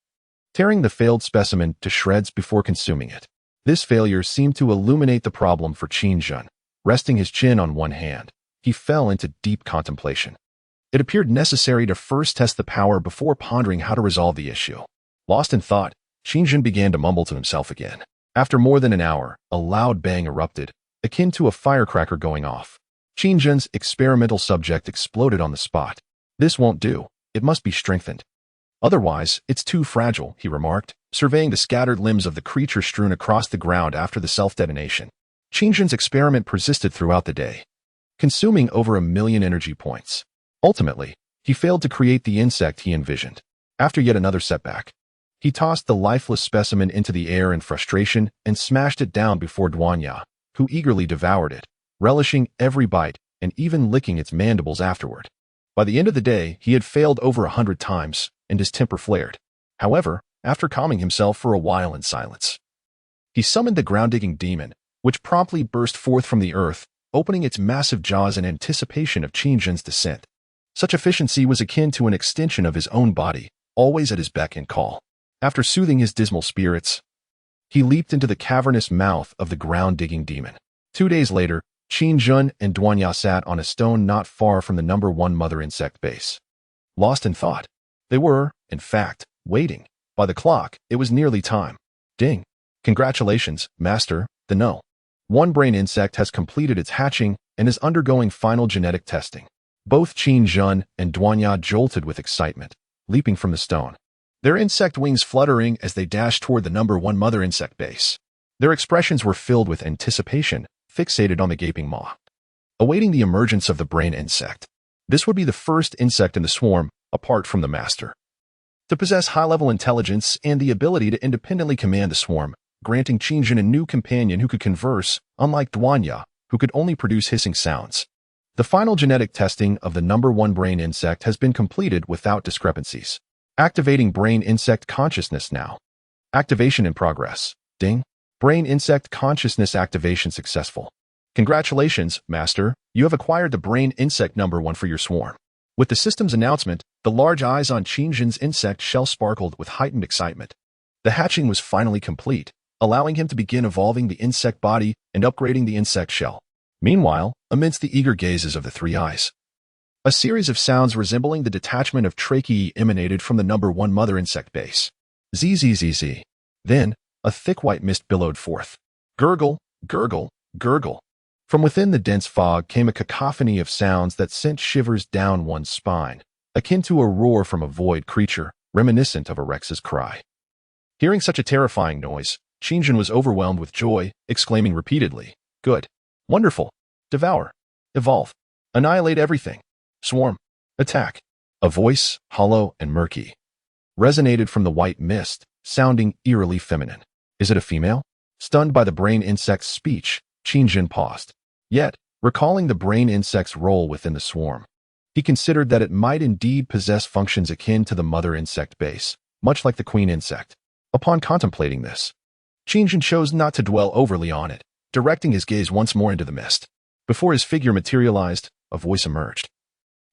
[SPEAKER 1] tearing the failed specimen to shreds before consuming it. This failure seemed to illuminate the problem for Qin Zhen. Resting his chin on one hand, he fell into deep contemplation. It appeared necessary to first test the power before pondering how to resolve the issue. Lost in thought, Qin Zhen began to mumble to himself again. After more than an hour, a loud bang erupted, akin to a firecracker going off. Qin Zhen's experimental subject exploded on the spot. "This won't do. It must be strengthened. Otherwise, it's too fragile," he remarked, surveying the scattered limbs of the creature strewn across the ground after the self-detonation. Qin Zhen's experiment persisted throughout the day, consuming over 1,000,000 energy points. Ultimately, he failed to create the insect he envisioned. After yet another setback, he tossed the lifeless specimen into the air in frustration and smashed it down before Duanya, who eagerly devoured it, relishing every bite and even licking its mandibles afterward. By the end of the day, he had failed over 100 times, and his temper flared. However, after calming himself for a while in silence, he summoned the ground-digging demon, which promptly burst forth from the earth, opening its massive jaws in anticipation of Qin Zhen's descent. Such efficiency was akin to an extension of his own body, always at his beck and call. After soothing his dismal spirits, he leaped into the cavernous mouth of the ground-digging demon. 2 days later, Qin Zhen and Duanya sat on a stone not far from the number 1 mother insect base. Lost in thought, they were, in fact, waiting. By the clock, it was nearly time. Ding. "Congratulations, Master, the No. 1 brain insect has completed its hatching and is undergoing final genetic testing." Both Qin Zhen and Duanya jolted with excitement, leaping from the stone, their insect wings fluttering as they dashed toward the number 1 mother insect base. Their expressions were filled with anticipation, fixated on the gaping maw, awaiting the emergence of the brain insect. This would be the first insect in the swarm, apart from the master, to possess high-level intelligence and the ability to independently command the swarm, granting Qin Zhen a new companion who could converse, unlike Duanya, who could only produce hissing sounds. The final genetic testing of the number 1 brain insect has been completed without discrepancies. Activating brain insect consciousness now. Activation in progress. Ding. Brain insect consciousness activation successful. Congratulations, Master. You have acquired the brain insect number 1 for your swarm. With the system's announcement, the large eyes on Qin Zhen's insect shell sparkled with heightened excitement. The hatching was finally complete, allowing him to begin evolving the insect body and upgrading the insect shell. Meanwhile, amidst the eager gazes of the 3 eyes, a series of sounds resembling the detachment of tracheae emanated from the number 1 mother insect base. Zzz. Then, a thick white mist billowed forth. Gurgle, gurgle, gurgle. From within the dense fog came a cacophony of sounds that sent shivers down one's spine, akin to a roar from a void creature, reminiscent of a Rex's cry. Hearing such a terrifying noise, Qin Zhen was overwhelmed with joy, exclaiming repeatedly, "Good. Wonderful. Devour. Evolve. Annihilate everything. Swarm. Attack." A voice, hollow and murky, resonated from the white mist, sounding eerily feminine. Is it a female? Stunned by the brain insect's speech, Qin Zhen paused. Yet, recalling the brain insect's role within the swarm, he considered that it might indeed possess functions akin to the mother insect base, much like the queen insect. Upon contemplating this, Qin Zhen chose not to dwell overly on it, directing his gaze once more into the mist. Before his figure materialized, a voice emerged,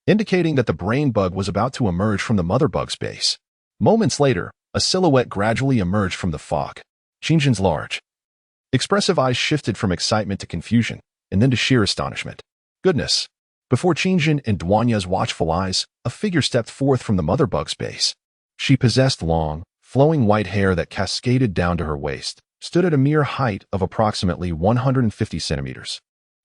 [SPEAKER 1] indicating that the brain bug was about to emerge from the mother bug's base. Moments later, a silhouette gradually emerged from the fog. Qin Zhen's large, expressive eyes shifted from excitement to confusion, and then to sheer astonishment. Goodness! Before Qin Zhen and Duanya's watchful eyes, a figure stepped forth from the mother bug's base. She possessed long, flowing white hair that cascaded down to her waist, stood at a mere height of approximately 150 centimeters,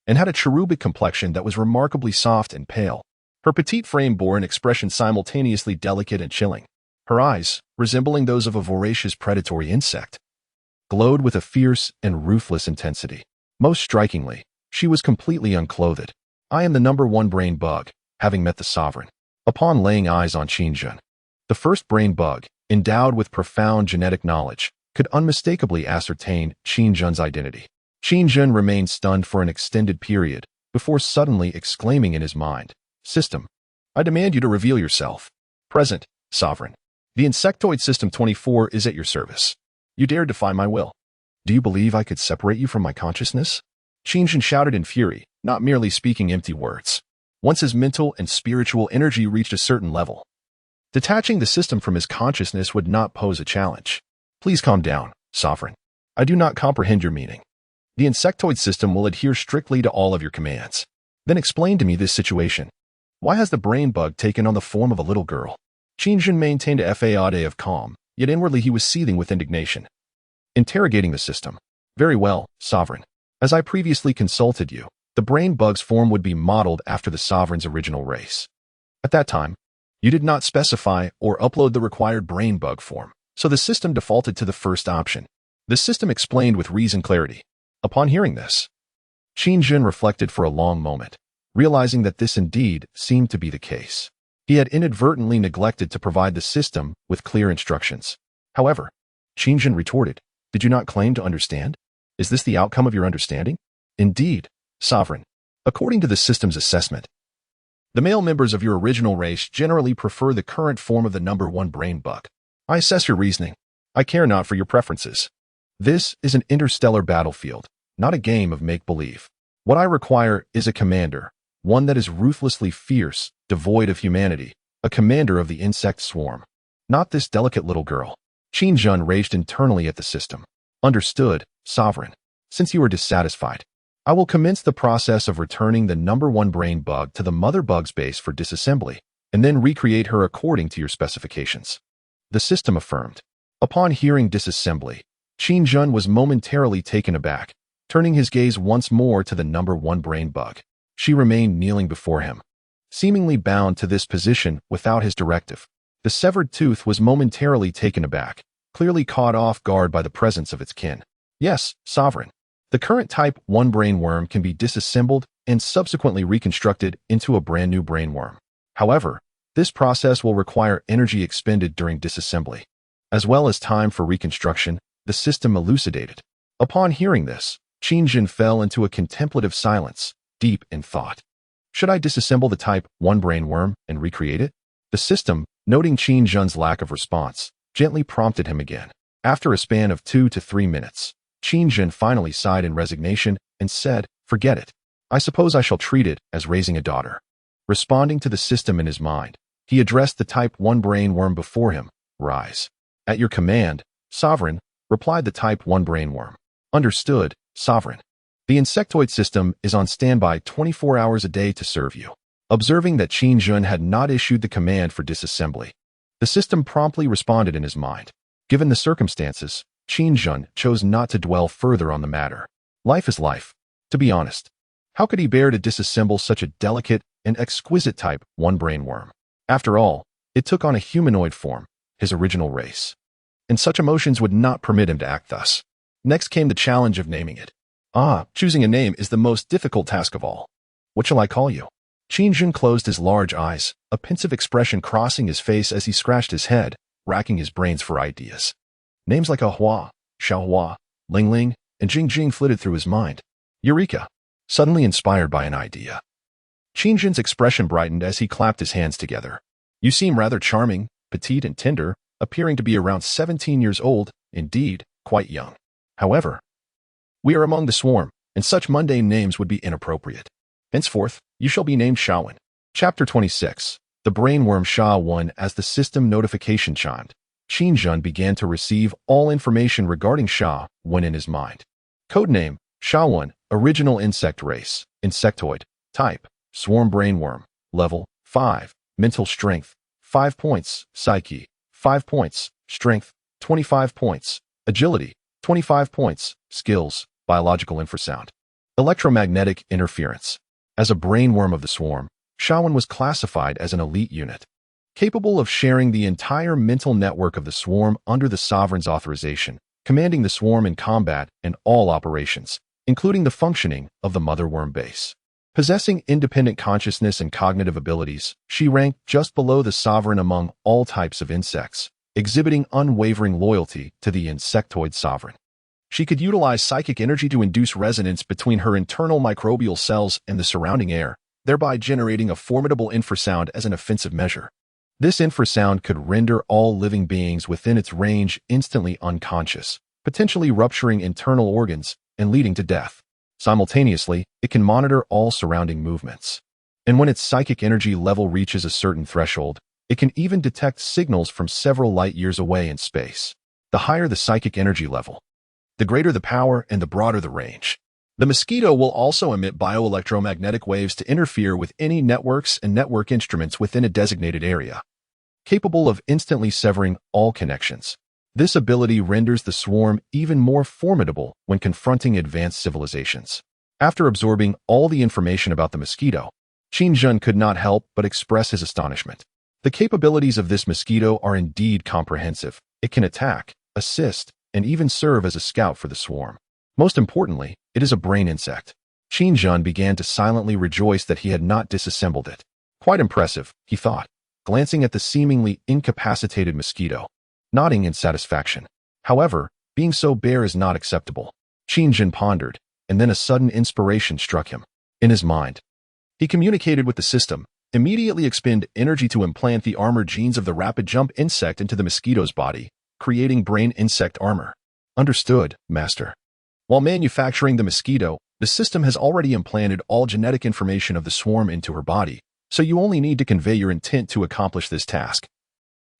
[SPEAKER 1] and had a cherubic complexion that was remarkably soft and pale. Her petite frame bore an expression simultaneously delicate and chilling. Her eyes, resembling those of a voracious predatory insect, glowed with a fierce and ruthless intensity. Most strikingly, she was completely unclothed. I am the number one brain bug, having met the sovereign. Upon laying eyes on Qingjun, the first brain bug, endowed with profound genetic knowledge, could unmistakably ascertain Qingjun's identity. Qingjun remained stunned for an extended period before suddenly exclaiming in his mind, "System, I demand you to reveal yourself." "Present, Sovereign. The Insectoid System 24 is at your service. You dared defy my will. Do you believe I could separate you from my consciousness?" Qingjun shouted in fury, not merely speaking empty words. Once his mental and spiritual energy reached a certain level, detaching the system from his consciousness would not pose a challenge. "Please calm down, Sovereign. I do not comprehend your meaning. The Insectoid System will adhere strictly to all of your commands. Then explain to me this situation. Why has the brain bug taken on the form of a little girl?" Qingjun maintained a facade of calm, yet inwardly he was seething with indignation. Interrogating the system. "Very well, Sovereign. As I previously consulted you, the brain bug's form would be modeled after the Sovereign's original race. At that time, you did not specify or upload the required brain bug form, so the system defaulted to the first option." The system explained with reasoned clarity. Upon hearing this, Qingjun reflected for a long moment, realizing that this indeed seemed to be the case. He had inadvertently neglected to provide the system with clear instructions. However, Qingjun retorted, "Did you not claim to understand? Is this the outcome of your understanding?" "Indeed, Sovereign. According to the system's assessment, the male members of your original race generally prefer the current form of the number one brain bug. I assess your reasoning. I care not for your preferences. This is an interstellar battlefield, not a game of make-believe. What I require is a commander, one that is ruthlessly fierce, devoid of humanity, a commander of the insect swarm. Not this delicate little girl." Qingjun raged internally at the system. "Understood, Sovereign. Since you are dissatisfied, I will commence the process of returning the number one brain bug to the mother bug's base for disassembly, and then recreate her according to your specifications," the system affirmed. Upon hearing disassembly, Qingjun was momentarily taken aback, turning his gaze once more to the number one brain bug. She remained kneeling before him, seemingly bound to this position without his directive. The severed tooth was momentarily taken aback, clearly caught off guard by the presence of its kin. "Yes, Sovereign. The current type 1 brain worm can be disassembled and subsequently reconstructed into a brand new brain worm. However, this process will require energy expended during disassembly, as well as time for reconstruction," the system elucidated. Upon hearing this, Qingjun fell into a contemplative silence, deep in thought. Should I disassemble the type 1 brain worm and recreate it? The system, noting Qingjun's lack of response, gently prompted him again. After a span of 2 to 3 minutes, Qingjun finally sighed in resignation and said, "Forget it. I suppose I shall treat it as raising a daughter." Responding to the system in his mind, he addressed the type 1 brain worm before him. "Rise." "At your command, Sovereign," replied the type 1 brain worm. "Understood, Sovereign. The insectoid system is on standby 24 hours a day to serve you." Observing that Qingjun had not issued the command for disassembly, the system promptly responded in his mind. Given the circumstances, Qingjun chose not to dwell further on the matter. Life is life. To be honest, how could he bear to disassemble such a delicate and exquisite type 1 brain worm? After all, it took on a humanoid form, his original race, and such emotions would not permit him to act thus. Next came the challenge of naming it. Choosing a name is the most difficult task of all. What shall I call you? Qingjun closed his large eyes, a pensive expression crossing his face as he scratched his head, racking his brains for ideas. Names like Ahua, Xiaohua, Lingling, and Jingjing flitted through his mind. Eureka! Suddenly inspired by an idea. Qingjun's expression brightened as he clapped his hands together. "You seem rather charming, petite and tender, appearing to be around 17 years old, indeed, quite young. However, we are among the swarm, and such mundane names would be inappropriate. Henceforth, you shall be named Shawan." Chapter 26. The brainworm Sha-1. As the system notification chimed, Qingjun began to receive all information regarding Sha-1 in his mind. Codename, Sha-1, original insect race, insectoid, type, swarm brainworm, level, 5, mental strength, 5 points, psyche, 5 points. Strength, 25 points. Agility, 25 points. Skills, biological infrasound. Electromagnetic interference. As a brainworm of the swarm, Shawan was classified as an elite unit, capable of sharing the entire mental network of the swarm under the Sovereign's authorization, commanding the swarm in combat and all operations, including the functioning of the mother worm base. Possessing independent consciousness and cognitive abilities, she ranked just below the Sovereign among all types of insects, exhibiting unwavering loyalty to the insectoid Sovereign. She could utilize psychic energy to induce resonance between her internal microbial cells and the surrounding air, thereby generating a formidable infrasound as an offensive measure. This infrasound could render all living beings within its range instantly unconscious, potentially rupturing internal organs and leading to death. Simultaneously, it can monitor all surrounding movements. And when its psychic energy level reaches a certain threshold, it can even detect signals from several light years away in space. The higher the psychic energy level, the greater the power and the broader the range. The mosquito will also emit bioelectromagnetic waves to interfere with any networks and network instruments within a designated area, capable of instantly severing all connections. This ability renders the swarm even more formidable when confronting advanced civilizations. After absorbing all the information about the mosquito, Qin could not help but express his astonishment. The capabilities of this mosquito are indeed comprehensive. It can attack, assist, and even serve as a scout for the swarm. Most importantly, it is a brain insect. Qin began to silently rejoice that he had not disassembled it. Quite impressive, he thought, glancing at the seemingly incapacitated mosquito, nodding in satisfaction. However, being so bare is not acceptable. Qin pondered, and then a sudden inspiration struck him. In his mind, he communicated with the system, immediately expend energy to implant the armor genes of the rapid jump insect into the mosquito's body, creating brain insect armor. Understood, Master. While manufacturing the mosquito, the system has already implanted all genetic information of the swarm into her body, so you only need to convey your intent to accomplish this task.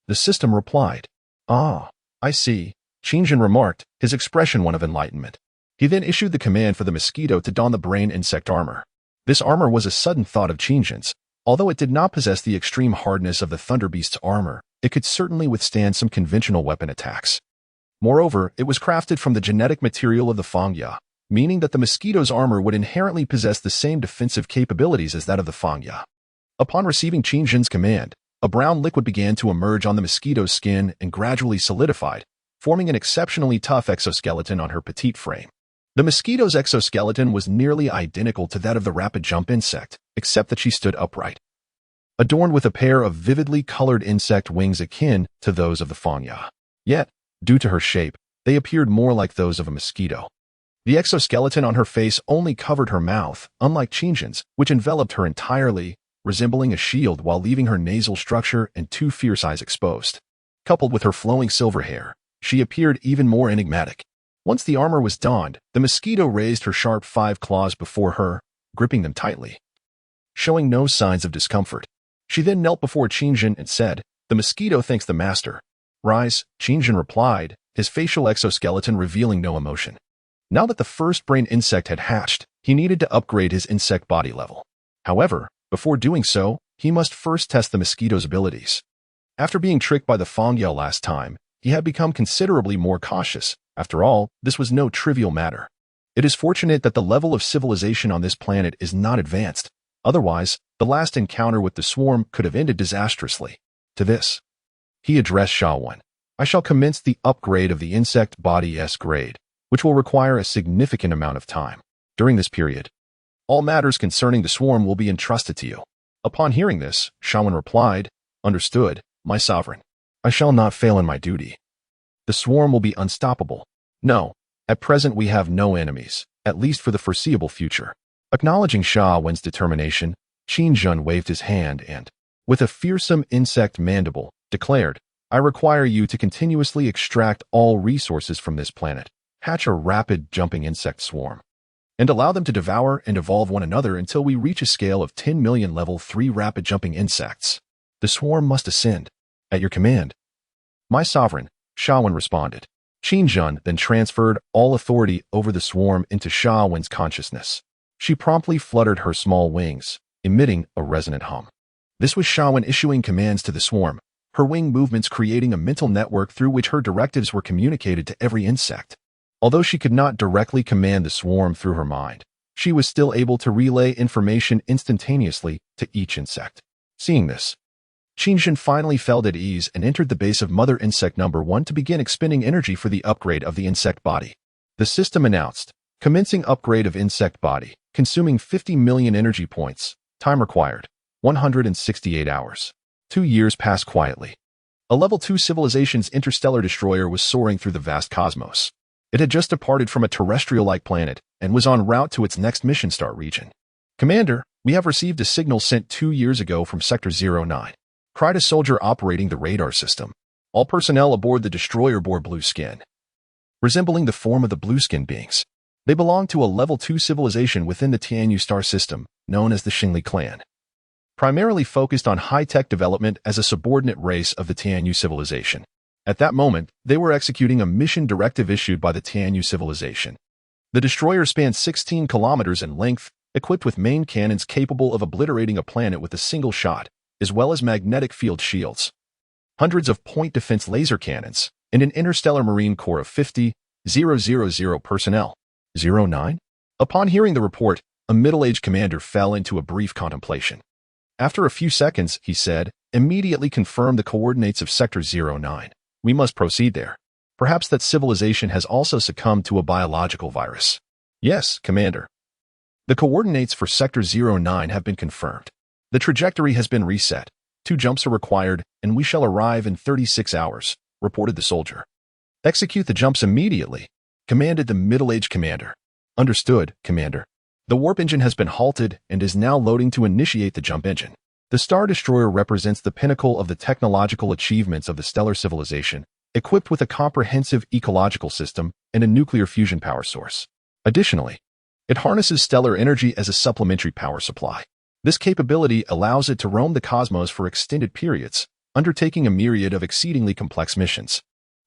[SPEAKER 1] The system replied. Ah, I see, Qin remarked, his expression one of enlightenment. He then issued the command for the mosquito to don the brain insect armor. This armor was a sudden thought of Qin's. Although it did not possess the extreme hardness of the Thunderbeast's armor, it could certainly withstand some conventional weapon attacks. Moreover, it was crafted from the genetic material of the Fangya, meaning that the mosquito's armor would inherently possess the same defensive capabilities as that of the Fangya. Upon receiving Qin's command, a brown liquid began to emerge on the mosquito's skin and gradually solidified, forming an exceptionally tough exoskeleton on her petite frame. The mosquito's exoskeleton was nearly identical to that of the rapid jump insect, except that she stood upright, adorned with a pair of vividly colored insect wings akin to those of the Fangya. Yet, due to her shape, they appeared more like those of a mosquito. The exoskeleton on her face only covered her mouth, unlike Qin's, which enveloped her entirely, resembling a shield while leaving her nasal structure and two fierce eyes exposed. Coupled with her flowing silver hair, she appeared even more enigmatic. Once the armor was donned, the mosquito raised her sharp 5 claws before her, gripping them tightly, showing no signs of discomfort. She then knelt before Qin and said, "The mosquito thanks the master." "Rise," Qin replied, his facial exoskeleton revealing no emotion. Now that the first brain insect had hatched, he needed to upgrade his insect body level. However, before doing so, he must first test the mosquito's abilities. After being tricked by the Fangya last time, he had become considerably more cautious. After all, this was no trivial matter. It is fortunate that the level of civilization on this planet is not advanced. Otherwise, the last encounter with the swarm could have ended disastrously. To this, he addressed Shawan. "I shall commence the upgrade of the insect body S grade, which will require a significant amount of time. During this period, all matters concerning the swarm will be entrusted to you." Upon hearing this, Shawan replied, "Understood, my sovereign. I shall not fail in my duty. The swarm will be unstoppable. No, at present we have no enemies, at least for the foreseeable future." Acknowledging Shawan's determination, Qin waved his hand and, with a fearsome insect mandible, declared, "I require you to continuously extract all resources from this planet, hatch a rapid jumping insect swarm, and allow them to devour and evolve one another until we reach a scale of 10 million level 3 rapid jumping insects. The swarm must ascend. At your command." "My sovereign," Shawan responded. Qin then transferred all authority over the swarm into Shawan's consciousness. She promptly fluttered her small wings, emitting a resonant hum. This was Shawan issuing commands to the swarm, her wing movements creating a mental network through which her directives were communicated to every insect. Although she could not directly command the swarm through her mind, she was still able to relay information instantaneously to each insect. Seeing this, Qingjin finally felt at ease and entered the base of Mother Insect Number 1 to begin expending energy for the upgrade of the insect body. The system announced, commencing upgrade of insect body, consuming 50 million energy points, time required, 168 hours. 2 years passed quietly. A Level 2 civilization's interstellar destroyer was soaring through the vast cosmos. It had just departed from a terrestrial-like planet and was en route to its next mission star region. "Commander, we have received a signal sent 2 years ago from Sector 09. Cried a soldier operating the radar system. All personnel aboard the destroyer bore blue skin, resembling the form of the blue-skinned beings. They belong to a Level 2 civilization within the Tianyu star system, known as the Xingli clan. Primarily focused on high-tech development as a subordinate race of the Tianyu civilization. At that moment, they were executing a mission directive issued by the Tianyu civilization. The destroyer spans 16 kilometers in length, equipped with main cannons capable of obliterating a planet with a single shot, as well as magnetic field shields, hundreds of point defense laser cannons, and an interstellar marine corps of 50,000 personnel. 09? Upon hearing the report, a middle-aged commander fell into a brief contemplation. After a few seconds, he said, "Immediately confirm the coordinates of Sector 09. We must proceed there. Perhaps that civilization has also succumbed to a biological virus." "Yes, Commander." "The coordinates for Sector 09 have been confirmed. The trajectory has been reset. 2 jumps are required, and we shall arrive in 36 hours, reported the soldier. "Execute the jumps immediately," commanded the middle-aged commander. "Understood, Commander." The warp engine has been halted and is now loading to initiate the jump engine. The Star Destroyer represents the pinnacle of the technological achievements of the stellar civilization, equipped with a comprehensive ecological system and a nuclear fusion power source. Additionally, it harnesses stellar energy as a supplementary power supply. This capability allows it to roam the cosmos for extended periods, undertaking a myriad of exceedingly complex missions.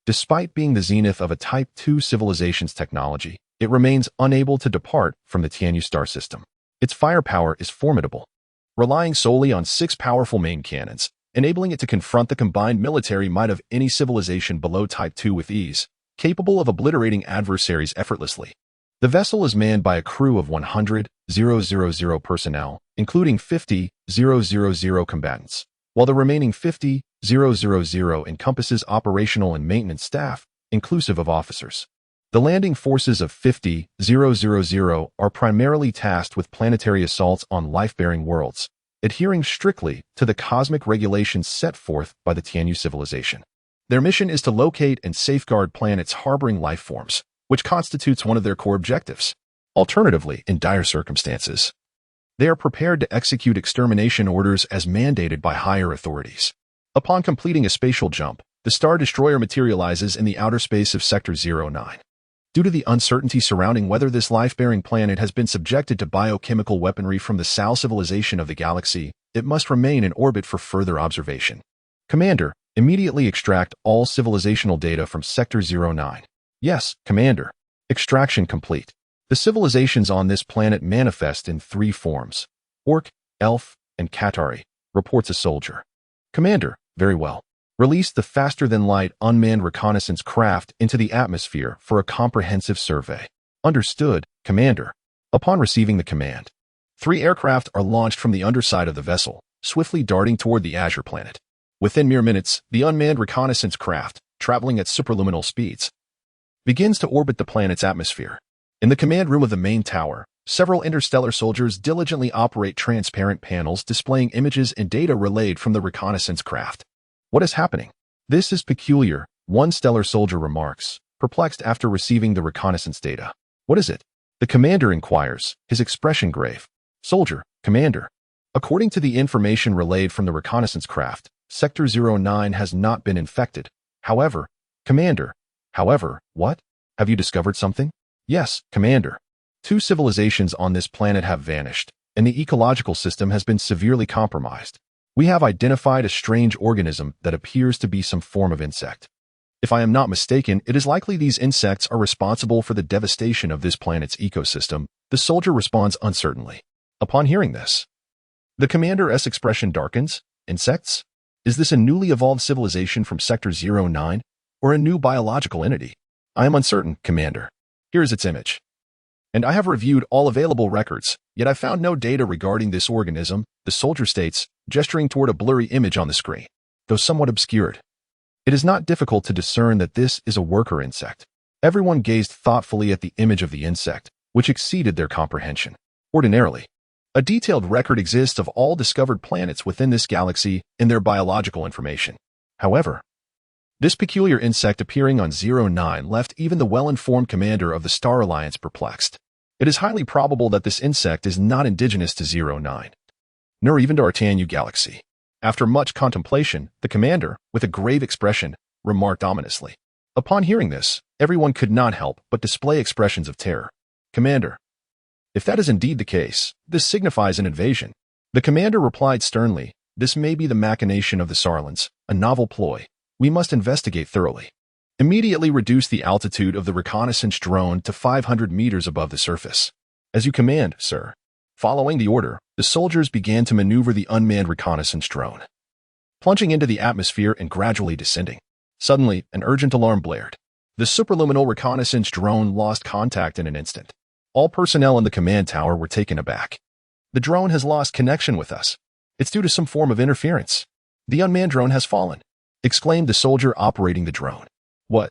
[SPEAKER 1] Despite being the zenith of a Type 2 civilization's technology, it remains unable to depart from the Tianyu star system. Its firepower is formidable, relying solely on 6 powerful main cannons, enabling it to confront the combined military might of any civilization below Type 2 with ease, capable of obliterating adversaries effortlessly. The vessel is manned by a crew of 100,000 personnel, including 50,000 combatants, while the remaining 50,000 encompasses operational and maintenance staff, inclusive of officers. The landing forces of 50,000 are primarily tasked with planetary assaults on life-bearing worlds, adhering strictly to the cosmic regulations set forth by the Tianyu civilization. Their mission is to locate and safeguard planets harboring life forms, which constitutes one of their core objectives. Alternatively, in dire circumstances, they are prepared to execute extermination orders as mandated by higher authorities. Upon completing a spatial jump, the Star Destroyer materializes in the outer space of Sector 09. Due to the uncertainty surrounding whether this life-bearing planet has been subjected to biochemical weaponry from the Sal civilization of the galaxy, it must remain in orbit for further observation. "Commander, immediately extract all civilizational data from Sector 09. "Yes, Commander." Extraction complete. The civilizations on this planet manifest in 3 forms: Orc, Elf, and Qatari, reports a soldier. "Commander, very well. Release the faster-than-light unmanned reconnaissance craft into the atmosphere for a comprehensive survey." "Understood, Commander." Upon receiving the command, 3 aircraft are launched from the underside of the vessel, swiftly darting toward the Azure planet. Within mere minutes, the unmanned reconnaissance craft, traveling at superluminal speeds, begins to orbit the planet's atmosphere. In the command room of the main tower, several interstellar soldiers diligently operate transparent panels displaying images and data relayed from the reconnaissance craft. "What is happening?" "This is peculiar," one stellar soldier remarks, perplexed after receiving the reconnaissance data. "What is it?" the commander inquires, his expression grave. "Soldier, Commander. According to the information relayed from the reconnaissance craft, Sector 09 has not been infected. However, Commander." "However, what? Have you discovered something?" "Yes, Commander. 2 civilizations on this planet have vanished, and the ecological system has been severely compromised. We have identified a strange organism that appears to be some form of insect. If I am not mistaken, it is likely these insects are responsible for the devastation of this planet's ecosystem," the soldier responds uncertainly. Upon hearing this, the commander's expression darkens. "Insects? Is this a newly evolved civilization from Sector 09, or a new biological entity? I am uncertain, Commander. Here is its image. And I have reviewed all available records, yet I found no data regarding this organism, the soldier states, gesturing toward a blurry image on the screen, though somewhat obscured. It is not difficult to discern that this is a worker insect. Everyone gazed thoughtfully at the image of the insect, which exceeded their comprehension. Ordinarily, a detailed record exists of all discovered planets within this galaxy and their biological information. However, this peculiar insect appearing on 09 left even the well-informed commander of the Star Alliance perplexed. It is highly probable that this insect is not indigenous to 09, nor even to our Tanyu galaxy. After much contemplation, the commander, with a grave expression, remarked ominously. Upon hearing this, everyone could not help but display expressions of terror. Commander, if that is indeed the case, this signifies an invasion. The commander replied sternly, this may be the machination of the Sarlans, a novel ploy. We must investigate thoroughly. Immediately reduce the altitude of the reconnaissance drone to 500 meters above the surface. As you command, sir. Following the order, the soldiers began to maneuver the unmanned reconnaissance drone, plunging into the atmosphere and gradually descending. Suddenly, an urgent alarm blared. The superluminal reconnaissance drone lost contact in an instant. All personnel in the command tower were taken aback. The drone has lost connection with us. It's due to some form of interference. The unmanned drone has fallen, exclaimed the soldier operating the drone. What?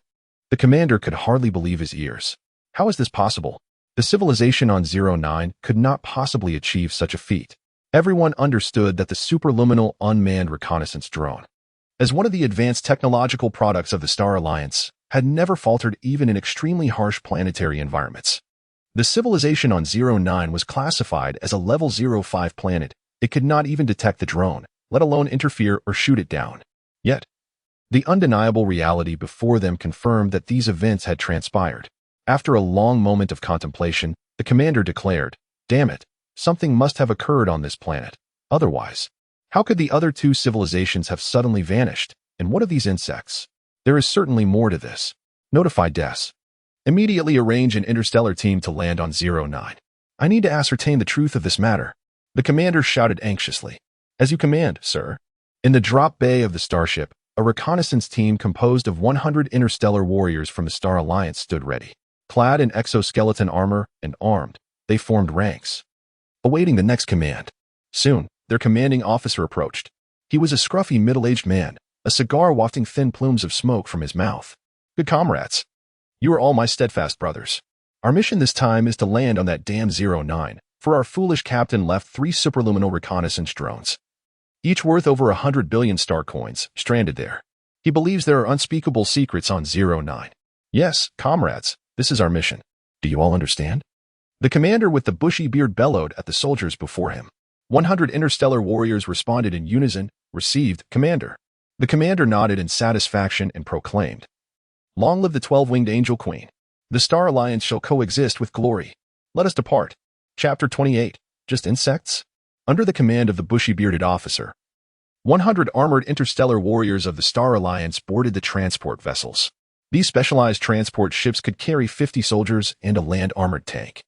[SPEAKER 1] The commander could hardly believe his ears. How is this possible? The civilization on 09 could not possibly achieve such a feat. Everyone understood that the superluminal unmanned reconnaissance drone, as one of the advanced technological products of the Star Alliance, had never faltered even in extremely harsh planetary environments. The civilization on 09 was classified as a level 05 planet. It could not even detect the drone, let alone interfere or shoot it down. Yet, the undeniable reality before them confirmed that these events had transpired. After a long moment of contemplation, the commander declared, "Damn it, something must have occurred on this planet. Otherwise, how could the other two civilizations have suddenly vanished? And what of these insects? There is certainly more to this. Notify Des. Immediately arrange an interstellar team to land on 09. I need to ascertain the truth of this matter." The commander shouted anxiously. "As you command, sir." In the drop bay of the starship, a reconnaissance team composed of 100 interstellar warriors from the Star Alliance stood ready. Clad in exoskeleton armor and armed, they formed ranks, awaiting the next command. Soon, their commanding officer approached. He was a scruffy middle-aged man, a cigar wafting thin plumes of smoke from his mouth. "Good comrades. You are all my steadfast brothers. Our mission this time is to land on that damn 09, for our foolish captain left 3 superluminal reconnaissance drones, each worth over 100 billion star coins, stranded there. He believes there are unspeakable secrets on 09. Yes, comrades, this is our mission. Do you all understand?" The commander with the bushy beard bellowed at the soldiers before him. 100 interstellar warriors responded in unison, "Received, Commander." The commander nodded in satisfaction and proclaimed, "Long live the 12-winged angel queen. The Star Alliance shall coexist with glory. Let us depart." Chapter 28, Just Insects? Under the command of the bushy-bearded officer, 100 armored interstellar warriors of the Star Alliance boarded the transport vessels. These specialized transport ships could carry 50 soldiers and a land-armored tank.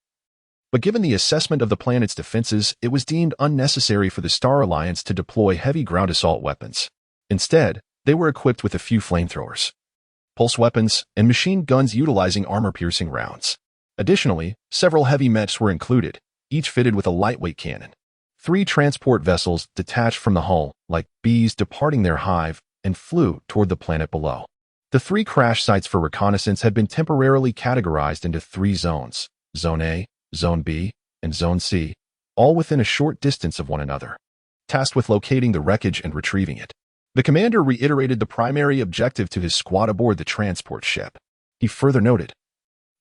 [SPEAKER 1] But given the assessment of the planet's defenses, it was deemed unnecessary for the Star Alliance to deploy heavy ground assault weapons. Instead, they were equipped with a few flamethrowers, pulse weapons, and machine guns utilizing armor-piercing rounds. Additionally, several heavy mechs were included, each fitted with a lightweight cannon. 3 transport vessels detached from the hull, like bees departing their hive, and flew toward the planet below. The 3 crash sites for reconnaissance had been temporarily categorized into 3 zones: Zone A, Zone B, and Zone C, all within a short distance of one another, tasked with locating the wreckage and retrieving it. The commander reiterated the primary objective to his squad aboard the transport ship. He further noted,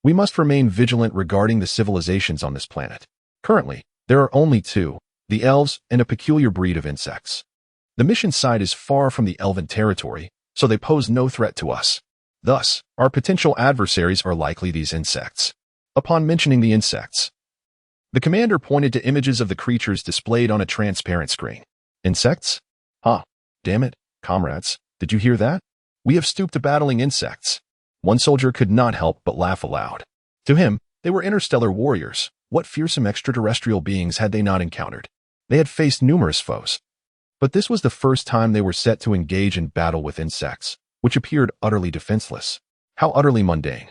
[SPEAKER 1] "We must remain vigilant regarding the civilizations on this planet. Currently, there are only 2, the elves and a peculiar breed of insects. The mission site is far from the elven territory, so they pose no threat to us. Thus, our potential adversaries are likely these insects." Upon mentioning the insects, the commander pointed to images of the creatures displayed on a transparent screen. "Insects? Huh. Damn it, comrades, did you hear that? We have stooped to battling insects." One soldier could not help but laugh aloud. To him, they were interstellar warriors. What fearsome extraterrestrial beings had they not encountered? They had faced numerous foes, But this was the first time they were set to engage in battle with insects, which appeared utterly defenseless. How utterly mundane.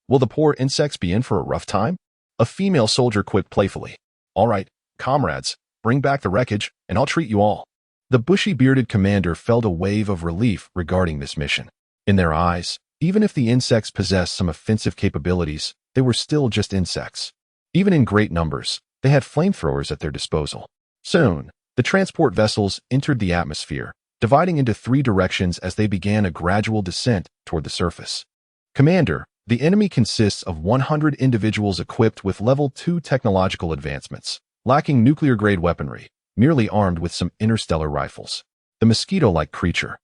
[SPEAKER 1] Will the poor insects be in for a rough time? A female soldier quipped playfully. All right, comrades, bring back the wreckage, and I'll treat you all. The bushy-bearded commander felt a wave of relief regarding this mission. In their eyes, even if the insects possessed some offensive capabilities, they were still just insects. Even in great numbers, they had flamethrowers at their disposal. Soon, the transport vessels entered the atmosphere, dividing into 3 directions as they began a gradual descent toward the surface. Commander, the enemy consists of 100 individuals equipped with level 2 technological advancements, lacking nuclear-grade weaponry, merely armed with some interstellar rifles. The mosquito-like creature,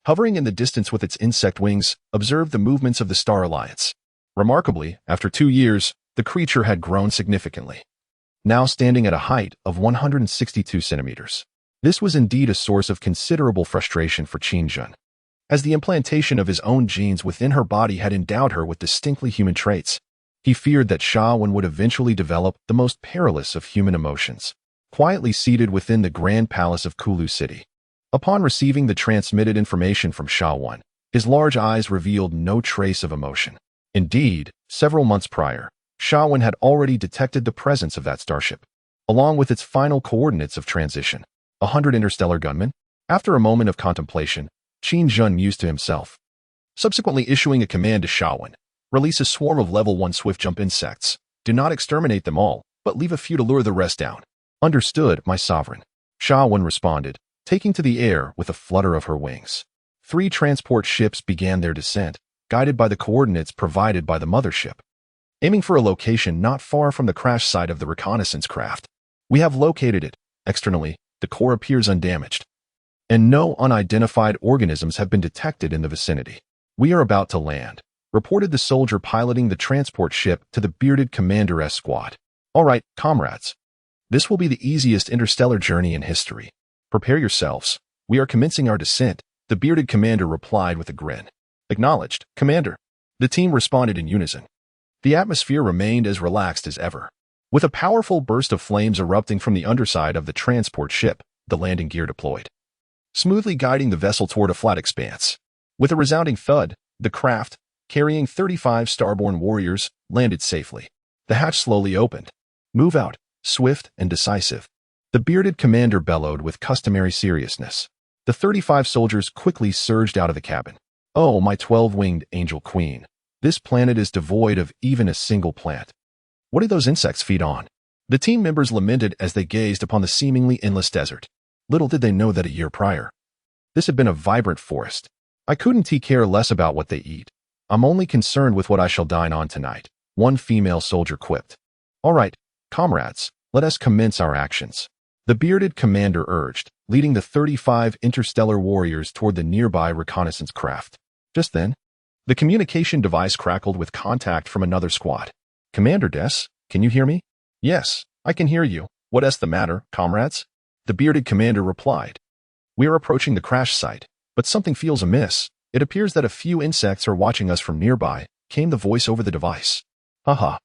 [SPEAKER 1] hovering in the distance with its insect wings, observed the movements of the Star Alliance. Remarkably, after 2 years, the creature had grown significantly, now standing at a height of 162 centimeters. This was indeed a source of considerable frustration for Qin, as the implantation of his own genes within her body had endowed her with distinctly human traits. He feared that Shawan would eventually develop the most perilous of human emotions, quietly seated within the grand palace of Kulu City. Upon receiving the transmitted information from Shawan, his large eyes revealed no trace of emotion. Indeed, several months prior, Shawan had already detected the presence of that starship, along with its final coordinates of transition, 100 interstellar gunmen. After a moment of contemplation, Qin Jun mused to himself, subsequently issuing a command to Shawan. Release a swarm of level 1 swift jump insects. Do not exterminate them all, but leave a few to lure the rest down. Understood, my sovereign. Shawan responded, taking to the air with a flutter of her wings. 3 transport ships began their descent, guided by the coordinates provided by the mothership, aiming for a location not far from the crash site of the reconnaissance craft. We have located it. Externally, the core appears undamaged, and no unidentified organisms have been detected in the vicinity. We are about to land, reported the soldier piloting the transport ship to the bearded commander's squad. All right, comrades. This will be the easiest interstellar journey in history. Prepare yourselves. We are commencing our descent, the bearded commander replied with a grin. Acknowledged, Commander. The team responded in unison. The atmosphere remained as relaxed as ever. With a powerful burst of flames erupting from the underside of the transport ship, the landing gear deployed, smoothly guiding the vessel toward a flat expanse. With a resounding thud, the craft, carrying 35 starborn warriors, landed safely. The hatch slowly opened. Move out, swift and decisive. The bearded commander bellowed with customary seriousness. The 35 soldiers quickly surged out of the cabin. Oh, my 12-winged angel queen. This planet is devoid of even a single plant. What do those insects feed on? The team members lamented as they gazed upon the seemingly endless desert. Little did they know that a year prior, this had been a vibrant forest. I couldn't care less about what they eat. I'm only concerned with what I shall dine on tonight, one female soldier quipped. All right, comrades, let us commence our actions. The bearded commander urged, leading the 35 interstellar warriors toward the nearby reconnaissance craft. Just then, the communication device crackled with contact from another squad. Commander Des, can you hear me? Yes, I can hear you. What is the matter, comrades? The bearded commander replied. We are approaching the crash site, but something feels amiss. It appears that a few insects are watching us from nearby, came the voice over the device. Haha.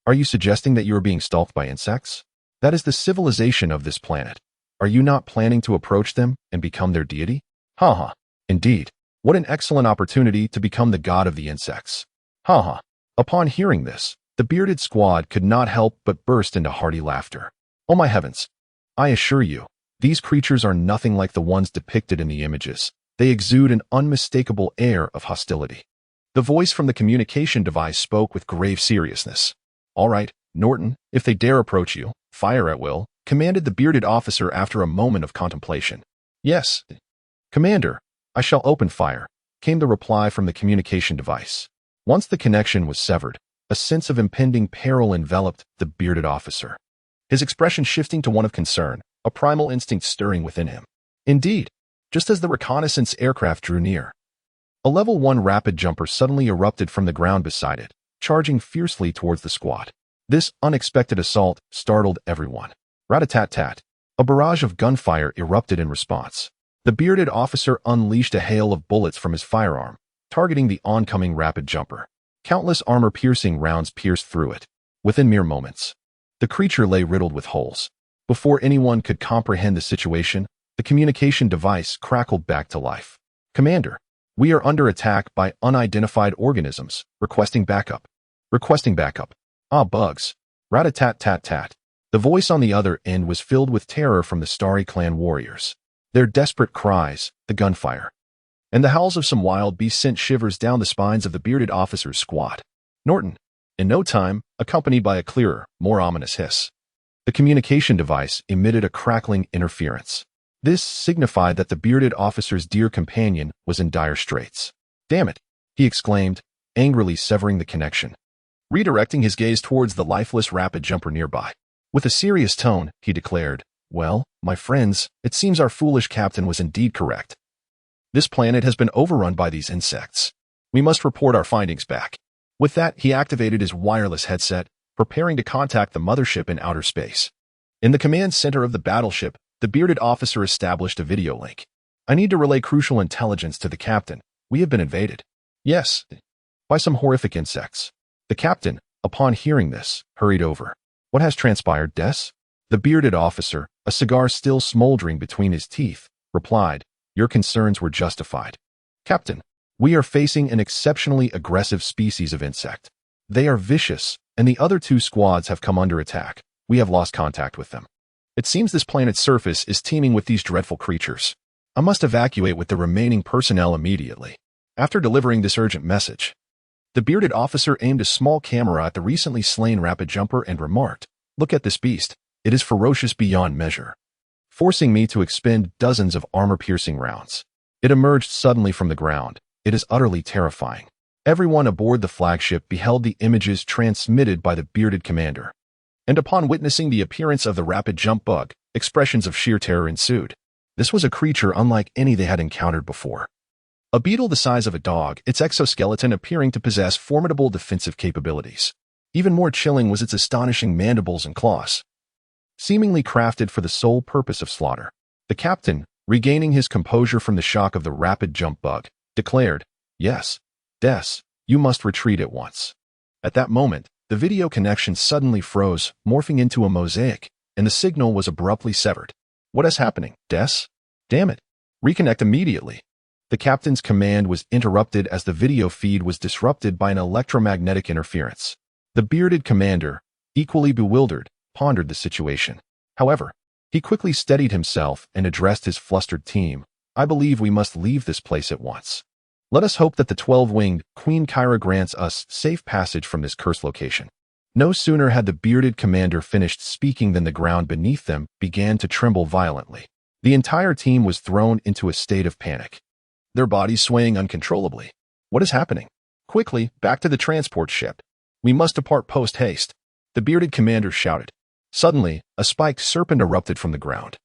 [SPEAKER 1] Are you suggesting that you are being stalked by insects? That is the civilization of this planet. Are you not planning to approach them and become their deity? Haha. Indeed. What an excellent opportunity to become the god of the insects. Haha. Upon hearing this, the bearded squad could not help but burst into hearty laughter. Oh my heavens. I assure you, these creatures are nothing like the ones depicted in the images. They exude an unmistakable air of hostility. The voice from the communication device spoke with grave seriousness. All right, Norton, if they dare approach you, fire at will, commanded the bearded officer after a moment of contemplation. Yes, Commander, I shall open fire, came the reply from the communication device. Once the connection was severed, a sense of impending peril enveloped the bearded officer, his expression shifting to one of concern, a primal instinct stirring within him. Indeed, just as the reconnaissance aircraft drew near, a level 1 rapid jumper suddenly erupted from the ground beside it, charging fiercely towards the squad. This unexpected assault startled everyone. Rat-a-tat-tat. A barrage of gunfire erupted in response. The bearded officer unleashed a hail of bullets from his firearm, targeting the oncoming rapid jumper. Countless armor-piercing rounds pierced through it. Within mere moments, the creature lay riddled with holes. Before anyone could comprehend the situation, The communication device crackled back to life. Commander, we are under attack by unidentified organisms. Requesting backup. Requesting backup. Ah, bugs. Rat-a-tat-tat-tat. The voice on the other end was filled with terror from the Starry Clan warriors. Their desperate cries, the gunfire, and the howls of some wild beasts sent shivers down the spines of the bearded officer's squad. Norton, in no time, accompanied by a clearer, more ominous hiss. The communication device emitted a crackling interference. This signified that the bearded officer's dear companion was in dire straits. Damn it, he exclaimed, angrily severing the connection. Redirecting his gaze towards the lifeless rapid jumper nearby. With a serious tone, he declared, "Well, my friends, it seems our foolish captain was indeed correct. This planet has been overrun by these insects. We must report our findings back." With that, he activated his wireless headset, preparing to contact the mothership in outer space. In the command center of the battleship, the bearded officer established a video link. "I need to relay crucial intelligence to the captain. We have been invaded." "Yes, by some horrific insects." The captain, upon hearing this, hurried over. "What has transpired, Des?" The bearded officer, a cigar still smoldering between his teeth, replied, "Your concerns were justified. Captain, we are facing an exceptionally aggressive species of insect. They are vicious, and the other two squads have come under attack. We have lost contact with them. It seems this planet's surface is teeming with these dreadful creatures. I must evacuate with the remaining personnel immediately." After delivering this urgent message, the bearded officer aimed a small camera at the recently slain rapid jumper and remarked, "Look at this beast. It is ferocious beyond measure, forcing me to expend dozens of armor-piercing rounds. It emerged suddenly from the ground. It is utterly terrifying." Everyone aboard the flagship beheld the images transmitted by the bearded commander. And upon witnessing the appearance of the rapid jump bug, expressions of sheer terror ensued. This was a creature unlike any they had encountered before. A beetle the size of a dog, its exoskeleton appearing to possess formidable defensive capabilities. Even more chilling was its astonishing mandibles and claws, seemingly crafted for the sole purpose of slaughter. The captain, regaining his composure from the shock of the rapid jump bug, declared, "Yes, Des, you must retreat at once." At that moment, the video connection suddenly froze, morphing into a mosaic, and the signal was abruptly severed. "What is happening, Des? Damn it. Reconnect immediately." The captain's command was interrupted as the video feed was disrupted by an electromagnetic interference. The bearded commander, equally bewildered, pondered the situation. However, he quickly steadied himself and addressed his flustered team. "I believe we must leave this place at once. Let us hope that the 12-winged Queen Kyra grants us safe passage from this cursed location." No sooner had the bearded commander finished speaking than the ground beneath them began to tremble violently. The entire team was thrown into a state of panic, their bodies swaying uncontrollably. "What is happening? Quickly, back to the transport ship. We must depart post-haste," the bearded commander shouted. Suddenly, a spiked serpent erupted from the ground,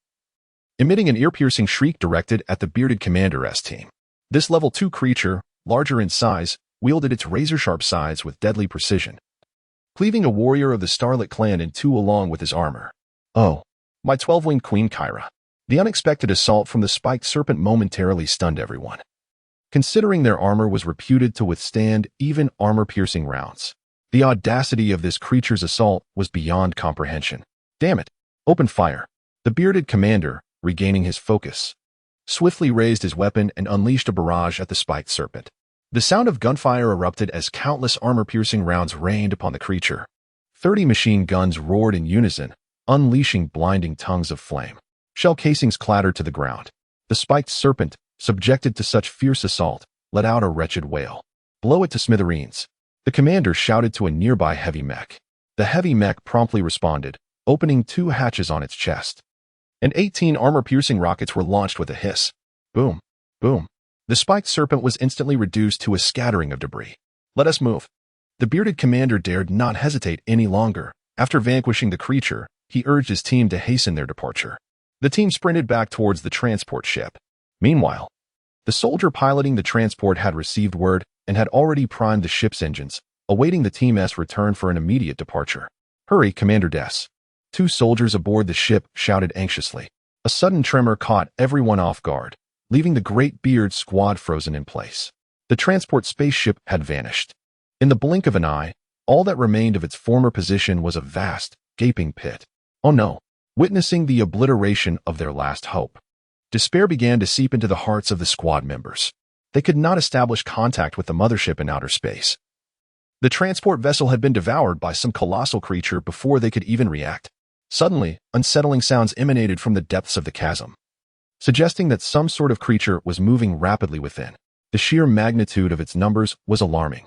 [SPEAKER 1] emitting an ear-piercing shriek directed at the bearded commander's team. This level 2 creature, larger in size, wielded its razor-sharp sides with deadly precision, cleaving a warrior of the Starlit clan in two along with his armor. "Oh, my 12-winged Queen Kyra." The unexpected assault from the spiked serpent momentarily stunned everyone, considering their armor was reputed to withstand even armor-piercing rounds. The audacity of this creature's assault was beyond comprehension. "Damn it! Open fire!" The bearded commander, regaining his focus, swiftly raised his weapon and unleashed a barrage at the spiked serpent. The sound of gunfire erupted as countless armor-piercing rounds rained upon the creature. 30 machine guns roared in unison, unleashing blinding tongues of flame. Shell casings clattered to the ground. The spiked serpent, subjected to such fierce assault, let out a wretched wail. "Blow it to smithereens," the commander shouted to a nearby heavy mech. The heavy mech promptly responded, opening 2 hatches on its chest. And 18 armor-piercing rockets were launched with a hiss. Boom, boom. The spiked serpent was instantly reduced to a scattering of debris. "Let us move." The bearded commander dared not hesitate any longer. After vanquishing the creature, he urged his team to hasten their departure. The team sprinted back towards the transport ship. Meanwhile, the soldier piloting the transport had received word and had already primed the ship's engines, awaiting the team's return for an immediate departure. "Hurry, Commander Des." 2 soldiers aboard the ship shouted anxiously. A sudden tremor caught everyone off guard, leaving the great beard squad frozen in place. The transport spaceship had vanished. In the blink of an eye, all that remained of its former position was a vast, gaping pit. Oh no! Witnessing the obliteration of their last hope, Despair began to seep into the hearts of the squad members. They could not establish contact with the mothership in outer space. The transport vessel had been devoured by some colossal creature before they could even react. Suddenly, unsettling sounds emanated from the depths of the chasm, suggesting that some sort of creature was moving rapidly within. The sheer magnitude of its numbers was alarming.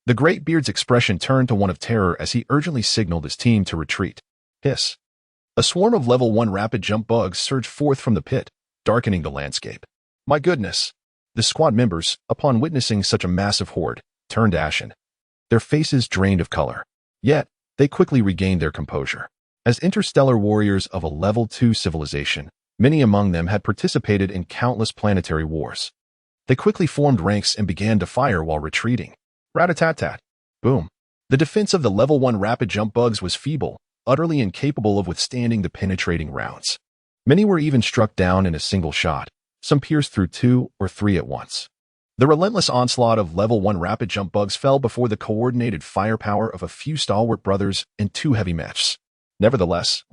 [SPEAKER 1] The Great Beard's expression turned to one of terror as he urgently signaled his team to retreat. Hiss. A swarm of level 1 rapid jump bugs surged forth from the pit, darkening the landscape. My goodness! The squad members, upon witnessing such a massive horde, turned ashen, their faces drained of color. Yet, they quickly regained their composure. As interstellar warriors of a level 2 civilization, many among them had participated in countless planetary wars. They quickly formed ranks and began to fire while retreating. Rat-a-tat-tat. Boom. The defense of the level 1 rapid jump bugs was feeble, utterly incapable of withstanding the penetrating rounds. Many were even struck down in a single shot. Some pierced through 2 or 3 at once. The relentless onslaught of level 1 rapid jump bugs fell before the coordinated firepower of a few stalwart brothers and 2 heavy mechs. Nevertheless,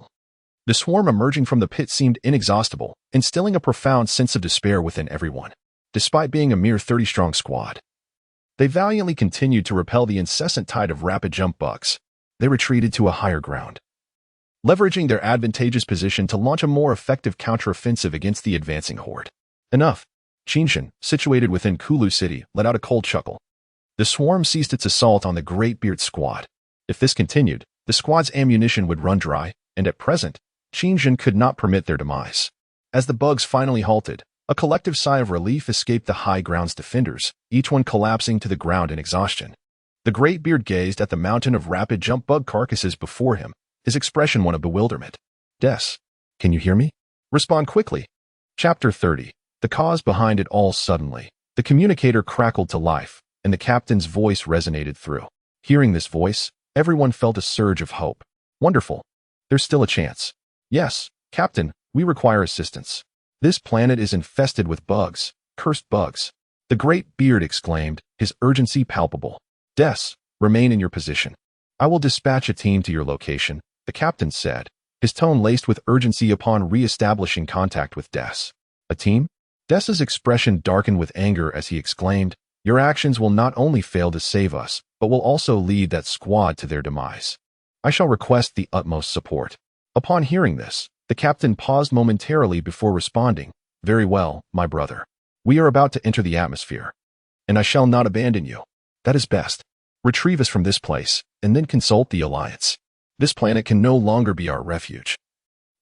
[SPEAKER 1] the swarm emerging from the pit seemed inexhaustible, instilling a profound sense of despair within everyone. Despite being a mere 30-strong squad, they valiantly continued to repel the incessant tide of rapid jump bugs. They retreated to a higher ground, leveraging their advantageous position to launch a more effective counteroffensive against the advancing horde. Enough. Chinshin, situated within Kulu City, let out a cold chuckle. The swarm ceased its assault on the Great Beard squad. If this continued, the squad's ammunition would run dry, and at present, Chinshin could not permit their demise. As the bugs finally halted, a collective sigh of relief escaped the high ground's defenders, each one collapsing to the ground in exhaustion. The Great Beard gazed at the mountain of rapid jump bug carcasses before him, his expression one of bewilderment. Des, can you hear me? Respond quickly. Chapter 30. The cause behind it all. Suddenly, the communicator crackled to life, and the captain's voice resonated through. Hearing this voice, everyone felt a surge of hope. Wonderful. There's still a chance. Yes, Captain, we require assistance. This planet is infested with bugs, cursed bugs. The Great Beard exclaimed, his urgency palpable. Des, remain in your position. I will dispatch a team to your location, the captain said, his tone laced with urgency upon re-establishing contact with Des. A team? Des's expression darkened with anger as he exclaimed, your actions will not only fail to save us, but will also lead that squad to their demise. I shall request the utmost support. Upon hearing this, the captain paused momentarily before responding, very well, my brother. We are about to enter the atmosphere, and I shall not abandon you. That is best. Retrieve us from this place, and then consult the Alliance. This planet can no longer be our refuge.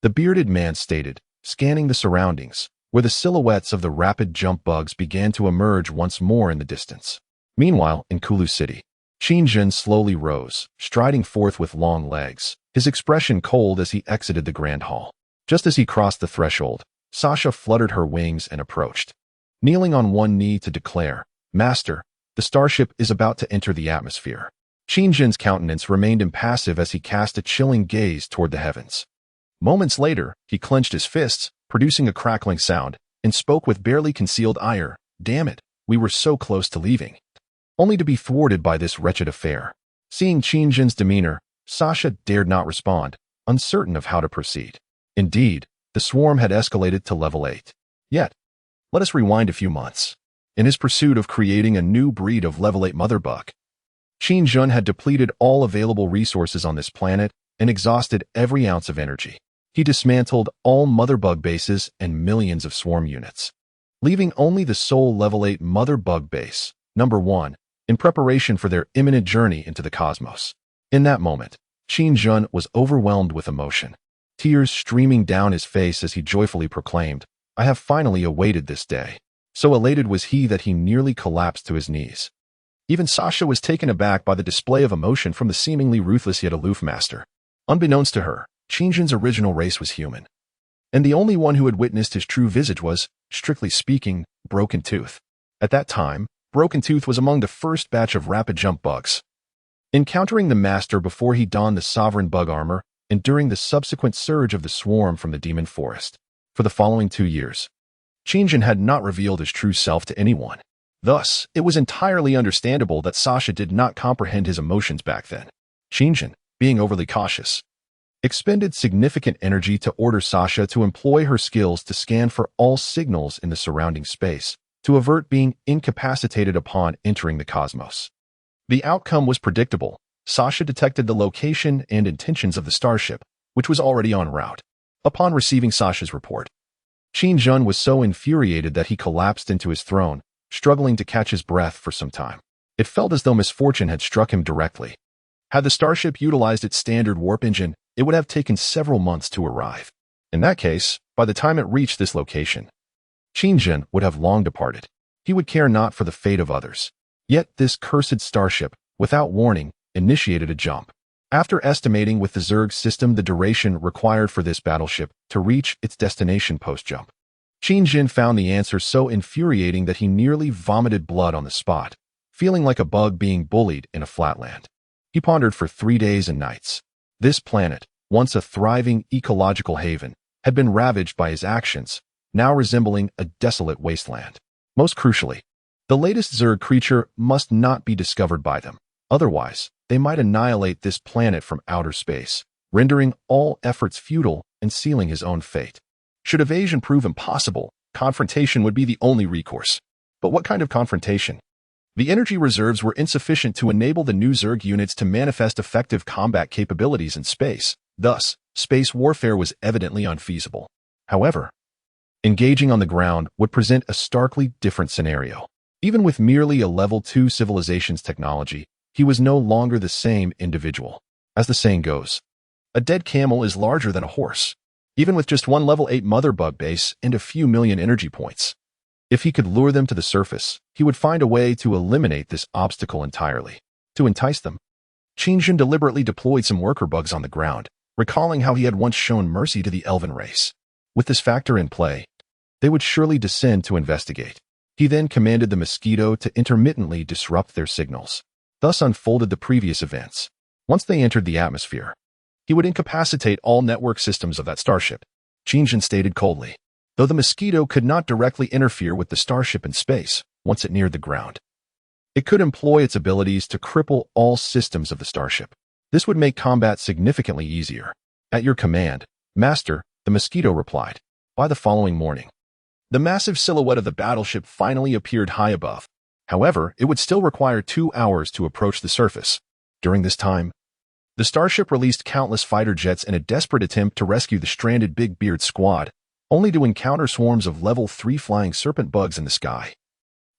[SPEAKER 1] The bearded man stated, scanning the surroundings, where the silhouettes of the rapid jump bugs began to emerge once more in the distance. Meanwhile, in Kulu City, Chinshin slowly rose, striding forth with long legs, his expression cold as he exited the grand hall. Just as he crossed the threshold, Sasha fluttered her wings and approached, kneeling on one knee to declare, Master, the starship is about to enter the atmosphere. Chinshin's countenance remained impassive as he cast a chilling gaze toward the heavens. Moments later, he clenched his fists, producing a crackling sound, and spoke with barely concealed ire, damn it, we were so close to leaving, only to be thwarted by this wretched affair. Seeing Chinshin's demeanor, Sasha dared not respond, uncertain of how to proceed. Indeed, the swarm had escalated to level 8. Yet, let us rewind a few months. In his pursuit of creating a new breed of level 8 mother bug, Chinshin had depleted all available resources on this planet and exhausted every ounce of energy. He dismantled all mother bug bases and millions of swarm units, leaving only the sole level 8 mother bug base, number 1, in preparation for their imminent journey into the cosmos. In that moment, Chinshin was overwhelmed with emotion, tears streaming down his face as he joyfully proclaimed, I have finally awaited this day. So elated was he that he nearly collapsed to his knees. Even Sasha was taken aback by the display of emotion from the seemingly ruthless yet aloof master. Unbeknownst to her, Chinshin's original race was human, and the only one who had witnessed his true visage was, strictly speaking, Broken Tooth. At that time, Broken Tooth was among the first batch of rapid jump bugs, encountering the master before he donned the sovereign bug armor and during the subsequent surge of the swarm from the demon forest. For the following 2 years, Chinshin had not revealed his true self to anyone. Thus, it was entirely understandable that Sasha did not comprehend his emotions back then. Chinshin, being overly cautious, expended significant energy to order Sasha to employ her skills to scan for all signals in the surrounding space, to avert being incapacitated upon entering the cosmos. The outcome was predictable. Sasha detected the location and intentions of the starship, which was already en route. Upon receiving Sasha's report, Qin Jun was so infuriated that he collapsed into his throne, struggling to catch his breath for some time. It felt as though misfortune had struck him directly. Had the starship utilized its standard warp engine, it would have taken several months to arrive. In that case, by the time it reached this location, Qin Jun would have long departed. He would care not for the fate of others. Yet this cursed starship, without warning, initiated a jump. After estimating with the Zerg system the duration required for this battleship to reach its destination post-jump, Qin Jin found the answer so infuriating that he nearly vomited blood on the spot, feeling like a bug being bullied in a flatland. He pondered for 3 days and nights. This planet, once a thriving ecological haven, had been ravaged by his actions, now resembling a desolate wasteland. Most crucially, the latest Zerg creature must not be discovered by them. Otherwise, they might annihilate this planet from outer space, rendering all efforts futile and sealing his own fate. Should evasion prove impossible, confrontation would be the only recourse. But what kind of confrontation? The energy reserves were insufficient to enable the new Zerg units to manifest effective combat capabilities in space. Thus, space warfare was evidently unfeasible. However, engaging on the ground would present a starkly different scenario. Even with merely a level 2 civilization's technology, he was no longer the same individual. As the saying goes, a dead camel is larger than a horse, even with just one level 8 mother bug base and a few million energy points. If he could lure them to the surface, he would find a way to eliminate this obstacle entirely. To entice them, Qin Jin deliberately deployed some worker bugs on the ground, recalling how he had once shown mercy to the elven race. With this factor in play, they would surely descend to investigate. He then commanded the mosquito to intermittently disrupt their signals. Thus unfolded the previous events. Once they entered the atmosphere, he would incapacitate all network systems of that starship, Qin Jin stated coldly. Though the mosquito could not directly interfere with the starship in space once it neared the ground, it could employ its abilities to cripple all systems of the starship. This would make combat significantly easier. At your command, Master, the mosquito replied. By the following morning, the massive silhouette of the battleship finally appeared high above. However, it would still require 2 hours to approach the surface. During this time, the starship released countless fighter jets in a desperate attempt to rescue the stranded Big Beard squad, only to encounter swarms of level 3 flying serpent bugs in the sky,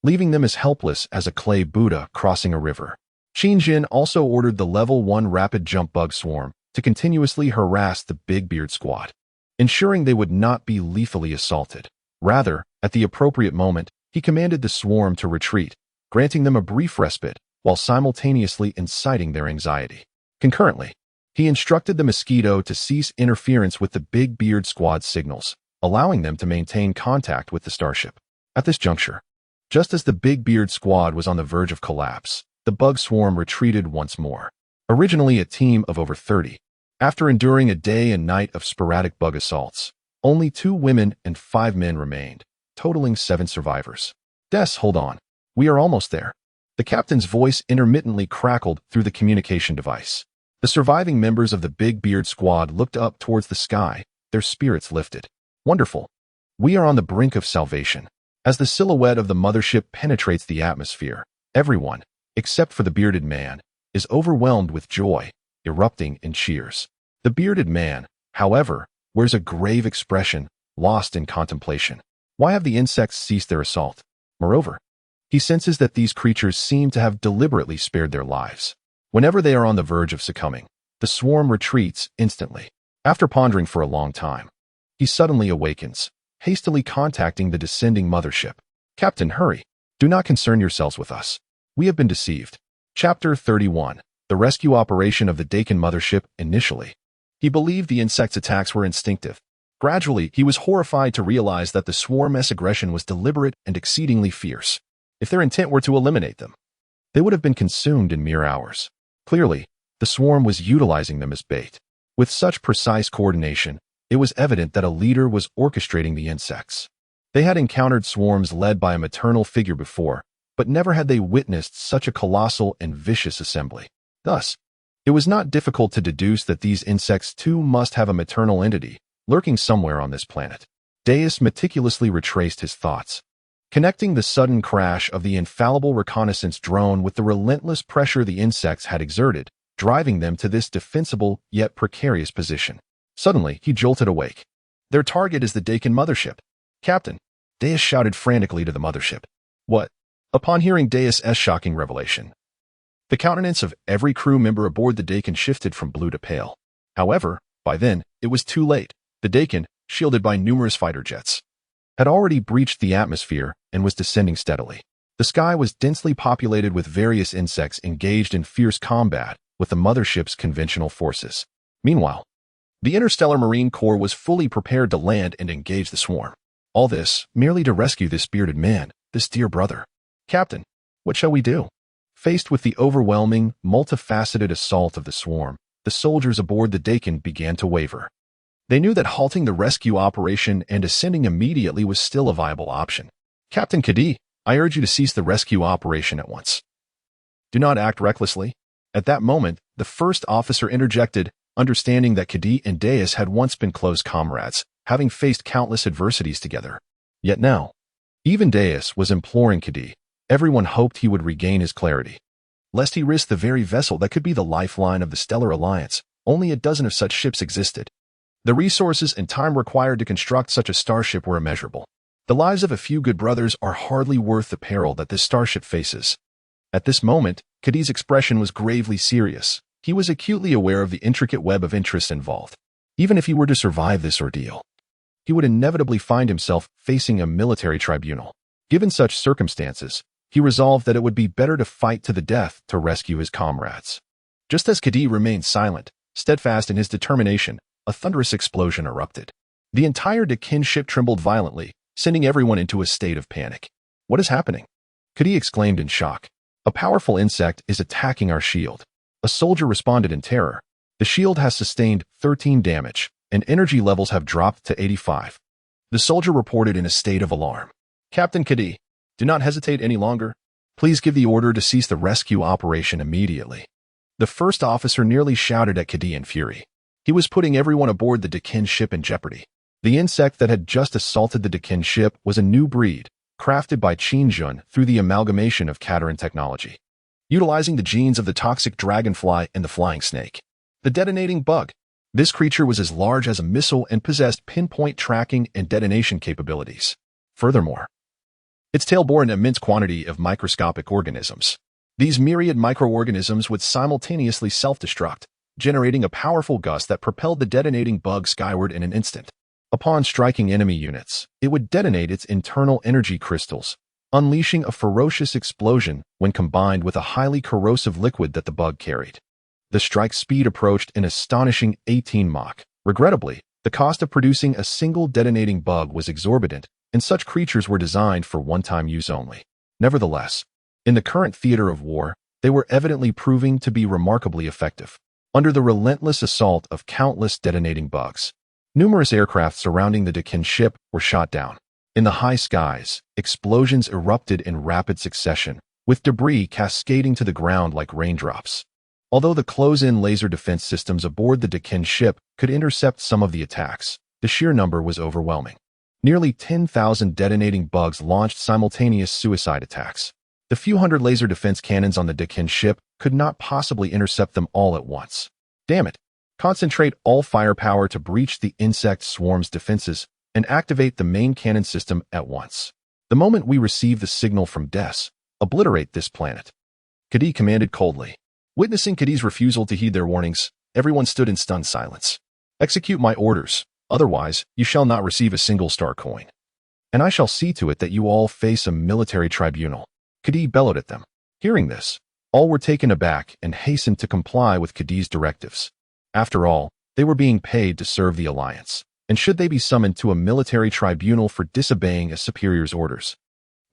[SPEAKER 1] leaving them as helpless as a clay Buddha crossing a river. Qin Jin also ordered the level 1 rapid jump bug swarm to continuously harass the Big Beard squad, ensuring they would not be lethally assaulted. Rather, at the appropriate moment, he commanded the swarm to retreat, granting them a brief respite while simultaneously inciting their anxiety. Concurrently, he instructed the mosquito to cease interference with the Big Beard squad's signals, allowing them to maintain contact with the starship. At this juncture, just as the Big Beard squad was on the verge of collapse, the bug swarm retreated once more. Originally a team of over 30, after enduring a day and night of sporadic bug assaults, only 2 women and 5 men remained, totaling 7 survivors. Des, hold on. We are almost there. The captain's voice intermittently crackled through the communication device. The surviving members of the Big Beard squad looked up towards the sky, their spirits lifted. Wonderful. We are on the brink of salvation. As the silhouette of the mothership penetrates the atmosphere, everyone, except for the bearded man, is overwhelmed with joy, erupting in cheers. The bearded man, however, wears a grave expression, lost in contemplation. Why have the insects ceased their assault? Moreover, he senses that these creatures seem to have deliberately spared their lives. Whenever they are on the verge of succumbing, the swarm retreats instantly. After pondering for a long time, he suddenly awakens, hastily contacting the descending mothership. Captain, hurry. Do not concern yourselves with us. We have been deceived. Chapter 31. The rescue operation of the Dakin mothership. Initially, he believed the insects' attacks were instinctive. Gradually, he was horrified to realize that the swarm's aggression was deliberate and exceedingly fierce. If their intent were to eliminate them, they would have been consumed in mere hours. Clearly, the swarm was utilizing them as bait. With such precise coordination, it was evident that a leader was orchestrating the insects. They had encountered swarms led by a maternal figure before, but never had they witnessed such a colossal and vicious assembly. Thus, It was not difficult to deduce that these insects too must have a maternal entity lurking somewhere on this planet. Deus meticulously retraced his thoughts, connecting the sudden crash of the infallible reconnaissance drone with the relentless pressure the insects had exerted, driving them to this defensible yet precarious position. Suddenly, he jolted awake. Their target is the Dakin mothership. Captain, Deus shouted frantically to the mothership. What? Upon hearing Deus' shocking revelation, the countenance of every crew member aboard the Dakin shifted from blue to pale. However, by then, it was too late. The Dakin, shielded by numerous fighter jets, had already breached the atmosphere and was descending steadily. The sky was densely populated with various insects engaged in fierce combat with the mothership's conventional forces. Meanwhile, the Interstellar Marine Corps was fully prepared to land and engage the swarm. All this merely to rescue this bearded man, this dear brother. Captain, what shall we do? Faced with the overwhelming, multifaceted assault of the swarm, the soldiers aboard the Dakin began to waver. They knew that halting the rescue operation and ascending immediately was still a viable option. Captain Kadi, I urge you to cease the rescue operation at once. Do not act recklessly. At that moment, the first officer interjected, understanding that Kadi and Deus had once been close comrades, having faced countless adversities together. Yet now, even Deus was imploring Kadi. Everyone hoped he would regain his clarity, lest he risk the very vessel that could be the lifeline of the Stellar Alliance. Only a dozen of such ships existed. The resources and time required to construct such a starship were immeasurable. The lives of a few good brothers are hardly worth the peril that this starship faces. At this moment, Kadi's expression was gravely serious. He was acutely aware of the intricate web of interests involved. Even if he were to survive this ordeal, he would inevitably find himself facing a military tribunal. Given such circumstances, he resolved that it would be better to fight to the death to rescue his comrades. Just as Kadi remained silent, steadfast in his determination, a thunderous explosion erupted. The entire Dakin ship trembled violently, sending everyone into a state of panic. What is happening? Kadi exclaimed in shock. A powerful insect is attacking our shield. A soldier responded in terror. The shield has sustained 13 damage, and energy levels have dropped to 85. The soldier reported in a state of alarm. Captain Kadi, do not hesitate any longer. Please give the order to cease the rescue operation immediately. The first officer nearly shouted at Kadi in fury. He was putting everyone aboard the Dakin ship in jeopardy. The insect that had just assaulted the Dakin ship was a new breed, crafted by Qinjun through the amalgamation of Kataran technology, utilizing the genes of the toxic dragonfly and the flying snake. The detonating bug. This creature was as large as a missile and possessed pinpoint tracking and detonation capabilities. Furthermore, its tail bore an immense quantity of microscopic organisms. These myriad microorganisms would simultaneously self-destruct, generating a powerful gust that propelled the detonating bug skyward in an instant. Upon striking enemy units, it would detonate its internal energy crystals, unleashing a ferocious explosion when combined with a highly corrosive liquid that the bug carried. The strike speed approached an astonishing 18 Mach. Regrettably, the cost of producing a single detonating bug was exorbitant, and such creatures were designed for one-time use only. Nevertheless, in the current theater of war, they were evidently proving to be remarkably effective. Under the relentless assault of countless detonating bugs, numerous aircraft surrounding the Dakin ship were shot down. In the high skies, explosions erupted in rapid succession, with debris cascading to the ground like raindrops. Although the close-in laser defense systems aboard the Dakin ship could intercept some of the attacks, the sheer number was overwhelming. Nearly 10,000 detonating bugs launched simultaneous suicide attacks. The few hundred laser defense cannons on the Dakin ship could not possibly intercept them all at once. Damn it! Concentrate all firepower to breach the insect swarm's defenses and activate the main cannon system at once. The moment we receive the signal from Des, obliterate this planet. Kadi commanded coldly. Witnessing Kadi's refusal to heed their warnings, everyone stood in stunned silence. Execute my orders. Otherwise, you shall not receive a single star coin. And I shall see to it that you all face a military tribunal. Kadi bellowed at them. Hearing this, all were taken aback and hastened to comply with Kadi's directives. After all, they were being paid to serve the Alliance, and should they be summoned to a military tribunal for disobeying a superior's orders,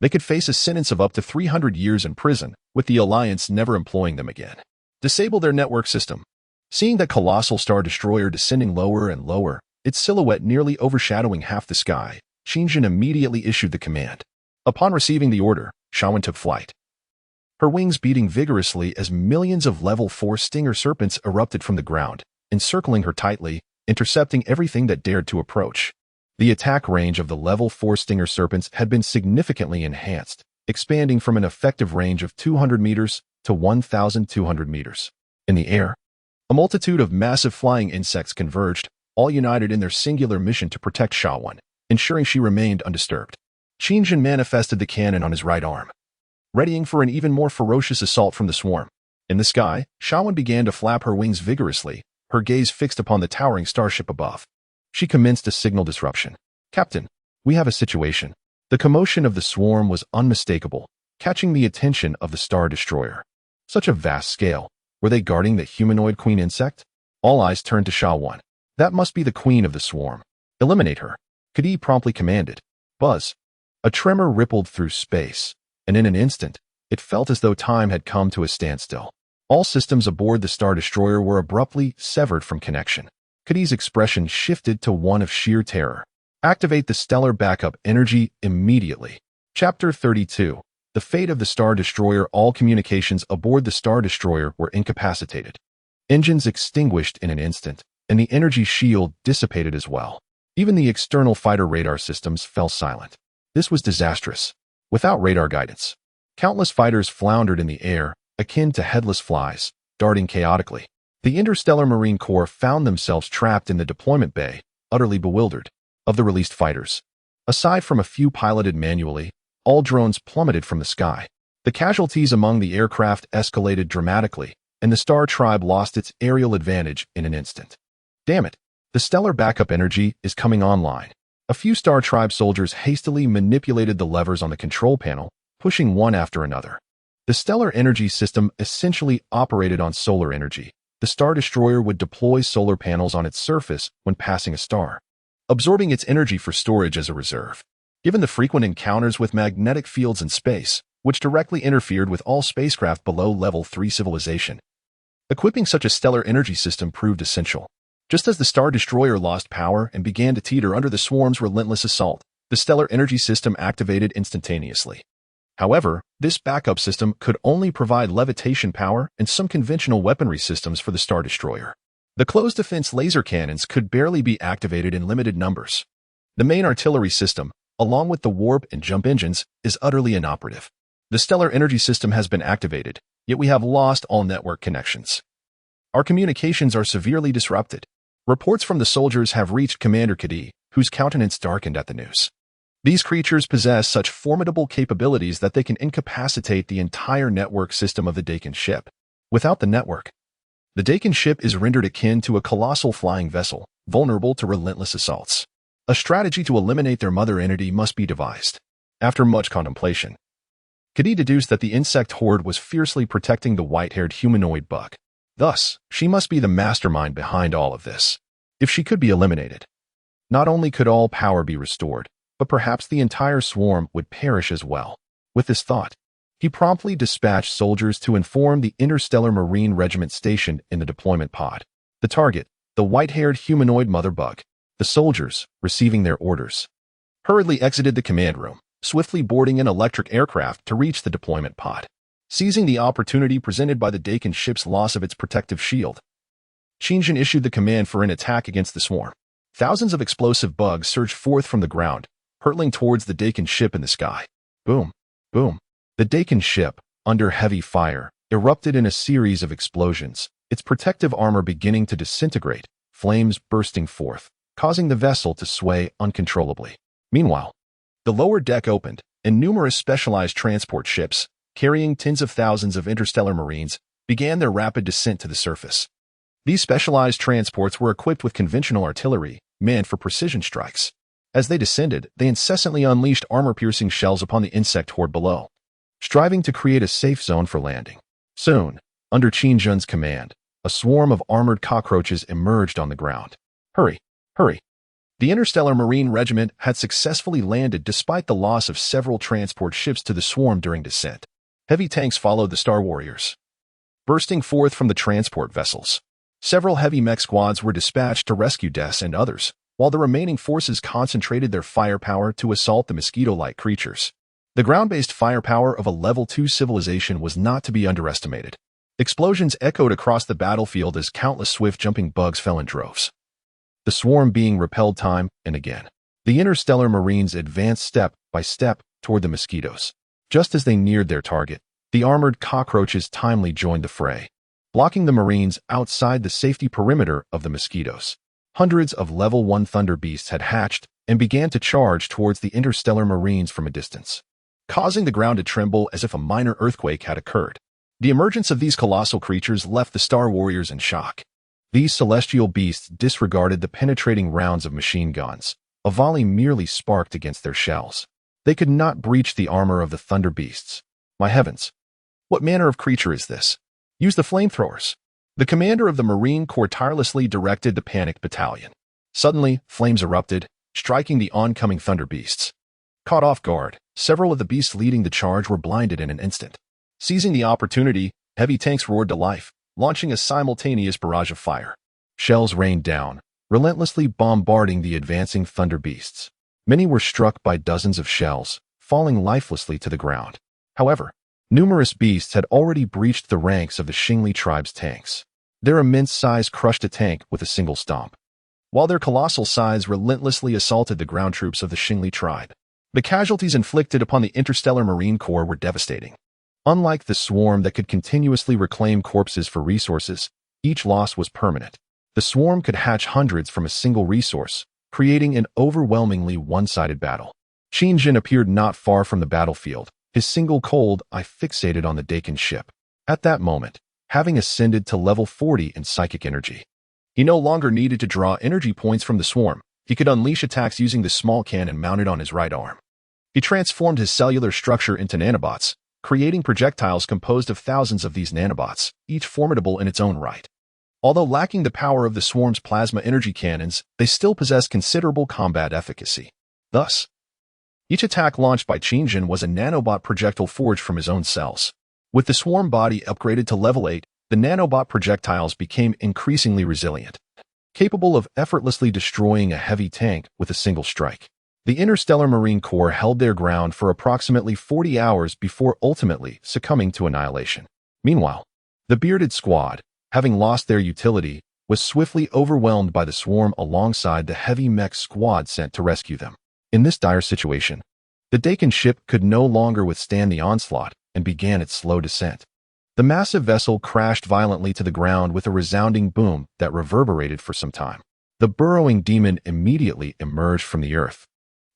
[SPEAKER 1] they could face a sentence of up to 300 years in prison, with the Alliance never employing them again. Disable their network system. Seeing that colossal star destroyer descending lower and lower, its silhouette nearly overshadowing half the sky, Qinjun immediately issued the command. Upon receiving the order, Shawan took flight. her wings beating vigorously as millions of level 4 stinger serpents erupted from the ground, encircling her tightly, intercepting everything that dared to approach. The attack range of the level 4 stinger serpents had been significantly enhanced, expanding from an effective range of 200 meters to 1,200 meters. In the air, a multitude of massive flying insects converged, all united in their singular mission to protect Shawan, ensuring she remained undisturbed. Qingjin manifested the cannon on his right arm, readying for an even more ferocious assault from the swarm. In the sky, Shawan began to flap her wings vigorously, her gaze fixed upon the towering starship above. She commenced a signal disruption. "Captain, we have a situation." The commotion of the swarm was unmistakable, catching the attention of the Star Destroyer. Such a vast scale. Were they guarding the humanoid queen insect? All eyes turned to Shawan. That must be the queen of the swarm. Eliminate her. Kadi promptly commanded. Buzz. A tremor rippled through space, and in an instant, it felt as though time had come to a standstill. All systems aboard the Star Destroyer were abruptly severed from connection. Kadi's expression shifted to one of sheer terror. Activate the stellar backup energy immediately. Chapter 32. The fate of the Star Destroyer. All communications aboard the Star Destroyer were incapacitated. Engines extinguished in an instant, and the energy shield dissipated as well. Even the external fighter radar systems fell silent. This was disastrous. Without radar guidance, countless fighters floundered in the air, akin to headless flies, darting chaotically. The Interstellar Marine Corps found themselves trapped in the deployment bay, utterly bewildered. Of the released fighters, aside from a few piloted manually, all drones plummeted from the sky. The casualties among the aircraft escalated dramatically, and the Star Tribe lost its aerial advantage in an instant. Damn it! The stellar backup energy is coming online. A few Star Tribe soldiers hastily manipulated the levers on the control panel, pushing one after another. The stellar energy system essentially operated on solar energy. The Star Destroyer would deploy solar panels on its surface when passing a star, absorbing its energy for storage as a reserve. Given the frequent encounters with magnetic fields in space, which directly interfered with all spacecraft below Level 3 civilization, equipping such a stellar energy system proved essential. Just as the Star Destroyer lost power and began to teeter under the swarm's relentless assault, the stellar energy system activated instantaneously. However, this backup system could only provide levitation power and some conventional weaponry systems for the Star Destroyer. The closed defense laser cannons could barely be activated in limited numbers. The main artillery system, along with the warp and jump engines, is utterly inoperative. The stellar energy system has been activated, yet we have lost all network connections. Our communications are severely disrupted. Reports from the soldiers have reached Commander Kadi, whose countenance darkened at the news. These creatures possess such formidable capabilities that they can incapacitate the entire network system of the Dakin ship. Without the network, the Dakin ship is rendered akin to a colossal flying vessel, vulnerable to relentless assaults. A strategy to eliminate their mother entity must be devised. After much contemplation, Kadi deduced that the insect horde was fiercely protecting the white-haired humanoid bug. Thus, she must be the mastermind behind all of this. If she could be eliminated, not only could all power be restored, but perhaps the entire swarm would perish as well. With this thought, he promptly dispatched soldiers to inform the Interstellar Marine Regiment stationed in the deployment pod. The target, the white-haired humanoid mother bug. The soldiers, receiving their orders, hurriedly exited the command room, swiftly boarding an electric aircraft to reach the deployment pod. Seizing the opportunity presented by the Dakin ship's loss of its protective shield, Qingjin issued the command for an attack against the swarm. Thousands of explosive bugs surged forth from the ground, hurtling towards the Dakin ship in the sky. Boom, boom. The Dakin ship, under heavy fire, erupted in a series of explosions, its protective armor beginning to disintegrate, flames bursting forth, causing the vessel to sway uncontrollably. Meanwhile, the lower deck opened, and numerous specialized transport ships, carrying tens of thousands of interstellar marines, began their rapid descent to the surface. These specialized transports were equipped with conventional artillery, manned for precision strikes. As they descended, they incessantly unleashed armor-piercing shells upon the insect horde below, striving to create a safe zone for landing. Soon, under Qingjin's command, a swarm of armored cockroaches emerged on the ground. Hurry, hurry. The Interstellar Marine Regiment had successfully landed despite the loss of several transport ships to the swarm during descent. Heavy tanks followed the Star Warriors, bursting forth from the transport vessels. Several heavy mech squads were dispatched to rescue Des and others, while the remaining forces concentrated their firepower to assault the mosquito-like creatures. The ground-based firepower of a Level 2 civilization was not to be underestimated. Explosions echoed across the battlefield as countless swift-jumping bugs fell in droves. The swarm being repelled time and again. The interstellar marines advanced step by step toward the mosquitoes. Just as they neared their target, the armored cockroaches timely joined the fray, blocking the marines outside the safety perimeter of the mosquitoes. Hundreds of Level 1 thunder beasts had hatched and began to charge towards the interstellar marines from a distance, causing the ground to tremble as if a minor earthquake had occurred. The emergence of these colossal creatures left the Star Warriors in shock. These celestial beasts disregarded the penetrating rounds of machine guns. A volley merely sparked against their shells. They could not breach the armor of the thunder beasts. My heavens! What manner of creature is this? Use the flamethrowers. The commander of the Marine Corps tirelessly directed the panicked battalion. Suddenly, flames erupted, striking the oncoming thunder beasts. Caught off guard, several of the beasts leading the charge were blinded in an instant. Seizing the opportunity, heavy tanks roared to life, launching a simultaneous barrage of fire. Shells rained down, relentlessly bombarding the advancing thunder beasts. Many were struck by dozens of shells, falling lifelessly to the ground. However, numerous beasts had already breached the ranks of the Xingli tribe's tanks. Their immense size crushed a tank with a single stomp, while their colossal size relentlessly assaulted the ground troops of the Xingli tribe. The casualties inflicted upon the Interstellar Marine Corps were devastating. Unlike the swarm that could continuously reclaim corpses for resources, each loss was permanent. The swarm could hatch hundreds from a single resource, creating an overwhelmingly one-sided battle. Qin appeared not far from the battlefield, his single cold eye fixated on the Dakin ship. At that moment, having ascended to level 40 in psychic energy, he no longer needed to draw energy points from the swarm. He could unleash attacks using the small cannon mounted on his right arm. He transformed his cellular structure into nanobots, creating projectiles composed of thousands of these nanobots, each formidable in its own right. Although lacking the power of the swarm's plasma energy cannons, they still possessed considerable combat efficacy. Thus, each attack launched by Qin was a nanobot projectile forged from his own cells. With the swarm body upgraded to level 8, the nanobot projectiles became increasingly resilient, capable of effortlessly destroying a heavy tank with a single strike. The Interstellar Marine Corps held their ground for approximately 40 hours before ultimately succumbing to annihilation. Meanwhile, the bearded squad, having lost their utility, was swiftly overwhelmed by the swarm alongside the heavy mech squad sent to rescue them. In this dire situation, the Dakin ship could no longer withstand the onslaught and began its slow descent. The massive vessel crashed violently to the ground with a resounding boom that reverberated for some time. The burrowing demon immediately emerged from the earth,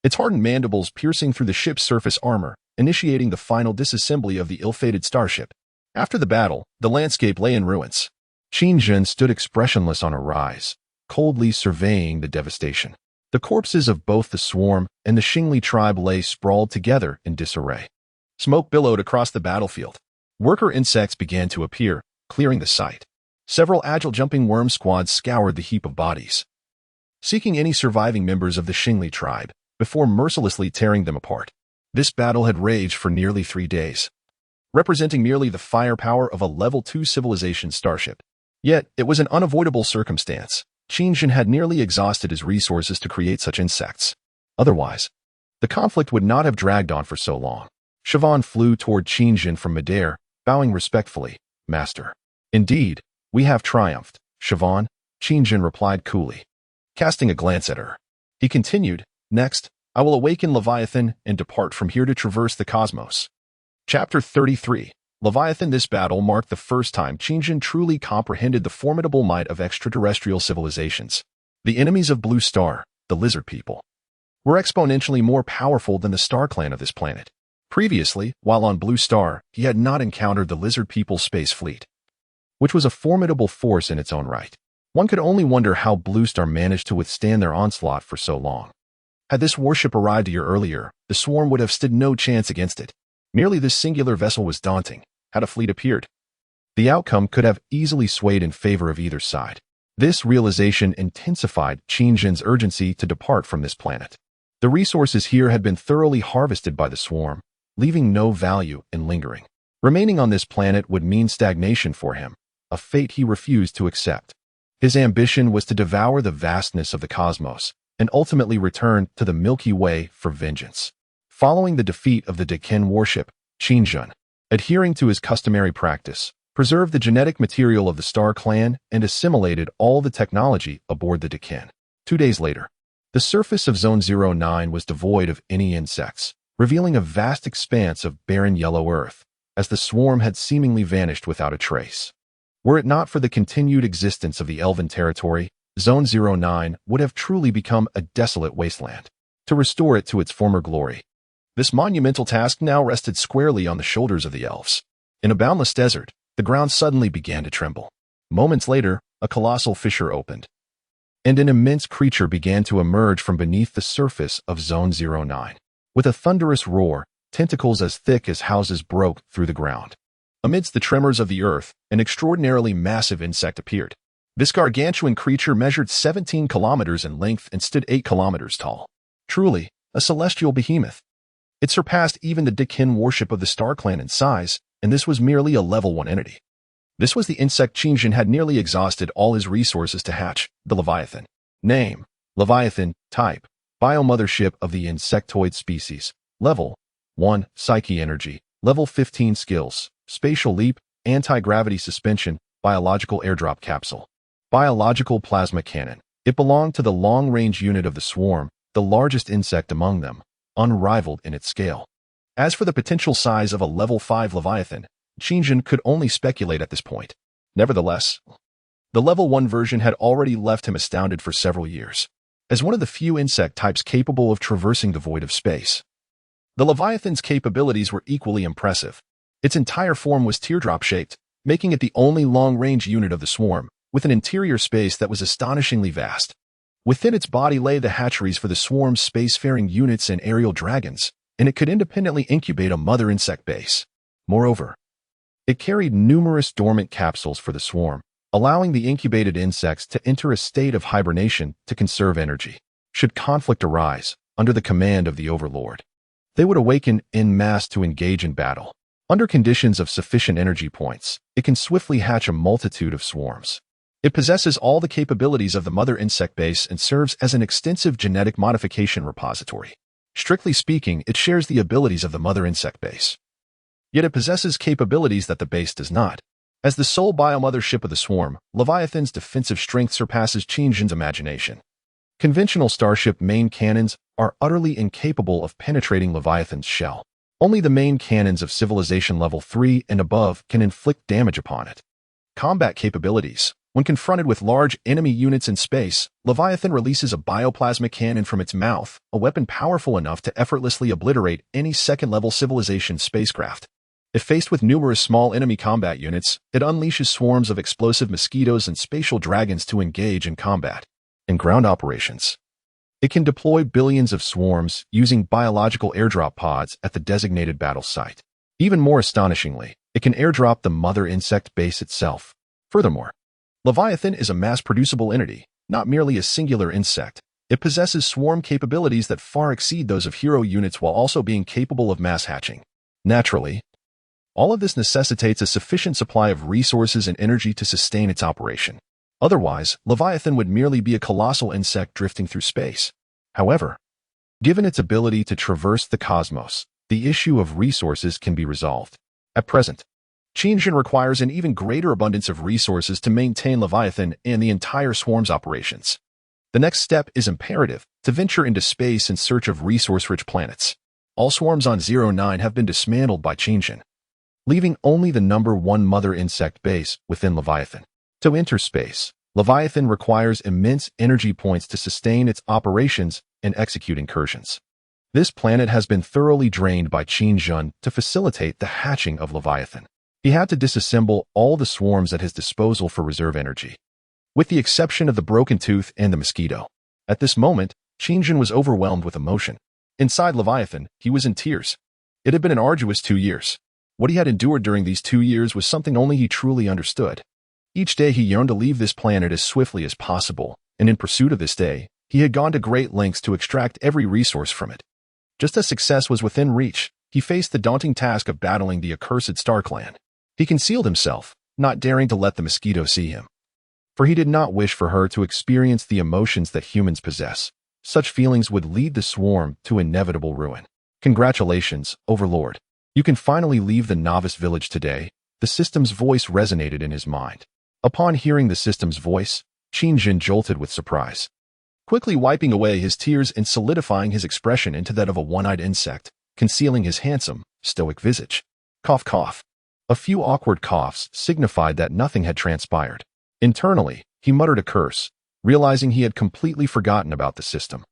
[SPEAKER 1] its hardened mandibles piercing through the ship's surface armor, initiating the final disassembly of the ill-fated starship. After the battle, the landscape lay in ruins. Qin stood expressionless on a rise, coldly surveying the devastation. The corpses of both the swarm and the Xingli tribe lay sprawled together in disarray. Smoke billowed across the battlefield. Worker insects began to appear, clearing the site. Several agile jumping worm squads scoured the heap of bodies, seeking any surviving members of the Xingli tribe, before mercilessly tearing them apart. This battle had raged for nearly 3 days, representing merely the firepower of a level 2 civilization starship. Yet, it was an unavoidable circumstance. Qin had nearly exhausted his resources to create such insects. Otherwise, the conflict would not have dragged on for so long. Siobhan flew toward Qin from midair, bowing respectfully. Master. Indeed, we have triumphed, Siobhan, Qin replied coolly, casting a glance at her. He continued, next, I will awaken Leviathan and depart from here to traverse the cosmos. Chapter 33. Leviathan. This battle marked the first time Qin truly comprehended the formidable might of extraterrestrial civilizations. The enemies of Blue Star, the lizard people, were exponentially more powerful than the Star Clan of this planet. Previously, while on Blue Star, he had not encountered the lizard people's space fleet, which was a formidable force in its own right. One could only wonder how Blue Star managed to withstand their onslaught for so long. Had this warship arrived a year earlier, the swarm would have stood no chance against it. Merely this singular vessel was daunting. Had a fleet appeared, the outcome could have easily swayed in favor of either side. This realization intensified Qin's urgency to depart from this planet. The resources here had been thoroughly harvested by the swarm, leaving no value in lingering. Remaining on this planet would mean stagnation for him, a fate he refused to accept. His ambition was to devour the vastness of the cosmos and ultimately return to the Milky Way for vengeance. Following the defeat of the Dekin warship, Qinjun, adhering to his customary practice, preserved the genetic material of the Star Clan and assimilated all the technology aboard the Dekin. 2 days later, the surface of Zone 09 was devoid of any insects, revealing a vast expanse of barren yellow earth, as the swarm had seemingly vanished without a trace. Were it not for the continued existence of the Elven territory, Zone 09 would have truly become a desolate wasteland. To restore it to its former glory, this monumental task now rested squarely on the shoulders of the elves. In a boundless desert, the ground suddenly began to tremble. Moments later, a colossal fissure opened, and an immense creature began to emerge from beneath the surface of Zone 09. With a thunderous roar, tentacles as thick as houses broke through the ground. Amidst the tremors of the earth, an extraordinarily massive insect appeared. This gargantuan creature measured 17 kilometers in length and stood 8 kilometers tall. Truly, a celestial behemoth. It surpassed even the Dekin warship of the Star Clan in size, and this was merely a level 1 entity. This was the insect Qinjun had nearly exhausted all his resources to hatch, the Leviathan. Name: Leviathan. Type: biomothership of the insectoid species. Level: 1. Psyche energy. Level 15 skills: spatial leap, anti-gravity suspension, biological airdrop capsule. Biological plasma cannon. It belonged to the long-range unit of the swarm, the largest insect among them, unrivaled in its scale. As for the potential size of a level 5 Leviathan, Qinjun could only speculate at this point. Nevertheless, the level 1 version had already left him astounded for several years. As one of the few insect types capable of traversing the void of space, the Leviathan's capabilities were equally impressive. Its entire form was teardrop-shaped, making it the only long-range unit of the swarm, with an interior space that was astonishingly vast. Within its body lay the hatcheries for the swarm's spacefaring units and aerial dragons, and it could independently incubate a mother insect base. Moreover, it carried numerous dormant capsules for the swarm, allowing the incubated insects to enter a state of hibernation to conserve energy. Should conflict arise, under the command of the Overlord, they would awaken en masse to engage in battle. Under conditions of sufficient energy points, it can swiftly hatch a multitude of swarms. It possesses all the capabilities of the mother insect base and serves as an extensive genetic modification repository. Strictly speaking, it shares the abilities of the mother insect base. Yet it possesses capabilities that the base does not. As the sole biomothership of the swarm, Leviathan's defensive strength surpasses Qinjun's imagination. Conventional starship main cannons are utterly incapable of penetrating Leviathan's shell. Only the main cannons of civilization level 3 and above can inflict damage upon it. Combat capabilities. When confronted with large enemy units in space, Leviathan releases a bioplasma cannon from its mouth, a weapon powerful enough to effortlessly obliterate any second-level civilization spacecraft. If faced with numerous small enemy combat units, it unleashes swarms of explosive mosquitoes and spatial dragons to engage in combat. In ground operations, it can deploy billions of swarms using biological airdrop pods at the designated battle site. Even more astonishingly, it can airdrop the mother insect base itself. Furthermore, Leviathan is a mass-producible entity, not merely a singular insect. It possesses swarm capabilities that far exceed those of hero units while also being capable of mass hatching. Naturally, all of this necessitates a sufficient supply of resources and energy to sustain its operation. Otherwise, Leviathan would merely be a colossal insect drifting through space. However, given its ability to traverse the cosmos, the issue of resources can be resolved. At present, Qinjun requires an even greater abundance of resources to maintain Leviathan and the entire swarm's operations. The next step is imperative: to venture into space in search of resource-rich planets. All swarms on 09 have been dismantled by Qinjun, leaving only the number 1 mother insect base within Leviathan. To enter space, Leviathan requires immense energy points to sustain its operations and execute incursions. This planet has been thoroughly drained by Qinjun to facilitate the hatching of Leviathan. He had to disassemble all the swarms at his disposal for reserve energy, with the exception of the broken tooth and the mosquito. At this moment, Qinjun was overwhelmed with emotion. Inside Leviathan, he was in tears. It had been an arduous 2 years. What he had endured during these 2 years was something only he truly understood. Each day he yearned to leave this planet as swiftly as possible, and in pursuit of this day, he had gone to great lengths to extract every resource from it. Just as success was within reach, he faced the daunting task of battling the accursed Star Clan. He concealed himself, not daring to let the mosquito see him, for he did not wish for her to experience the emotions that humans possess. Such feelings would lead the swarm to inevitable ruin. Congratulations, Overlord. You can finally leave the novice village today. The system's voice resonated in his mind. Upon hearing the system's voice, Qin jolted with surprise. Quickly wiping away his tears and solidifying his expression into that of a one-eyed insect, concealing his handsome, stoic visage. Cough, cough. A few awkward coughs signified that nothing had transpired. Internally, he muttered a curse, realizing he had completely forgotten about the system.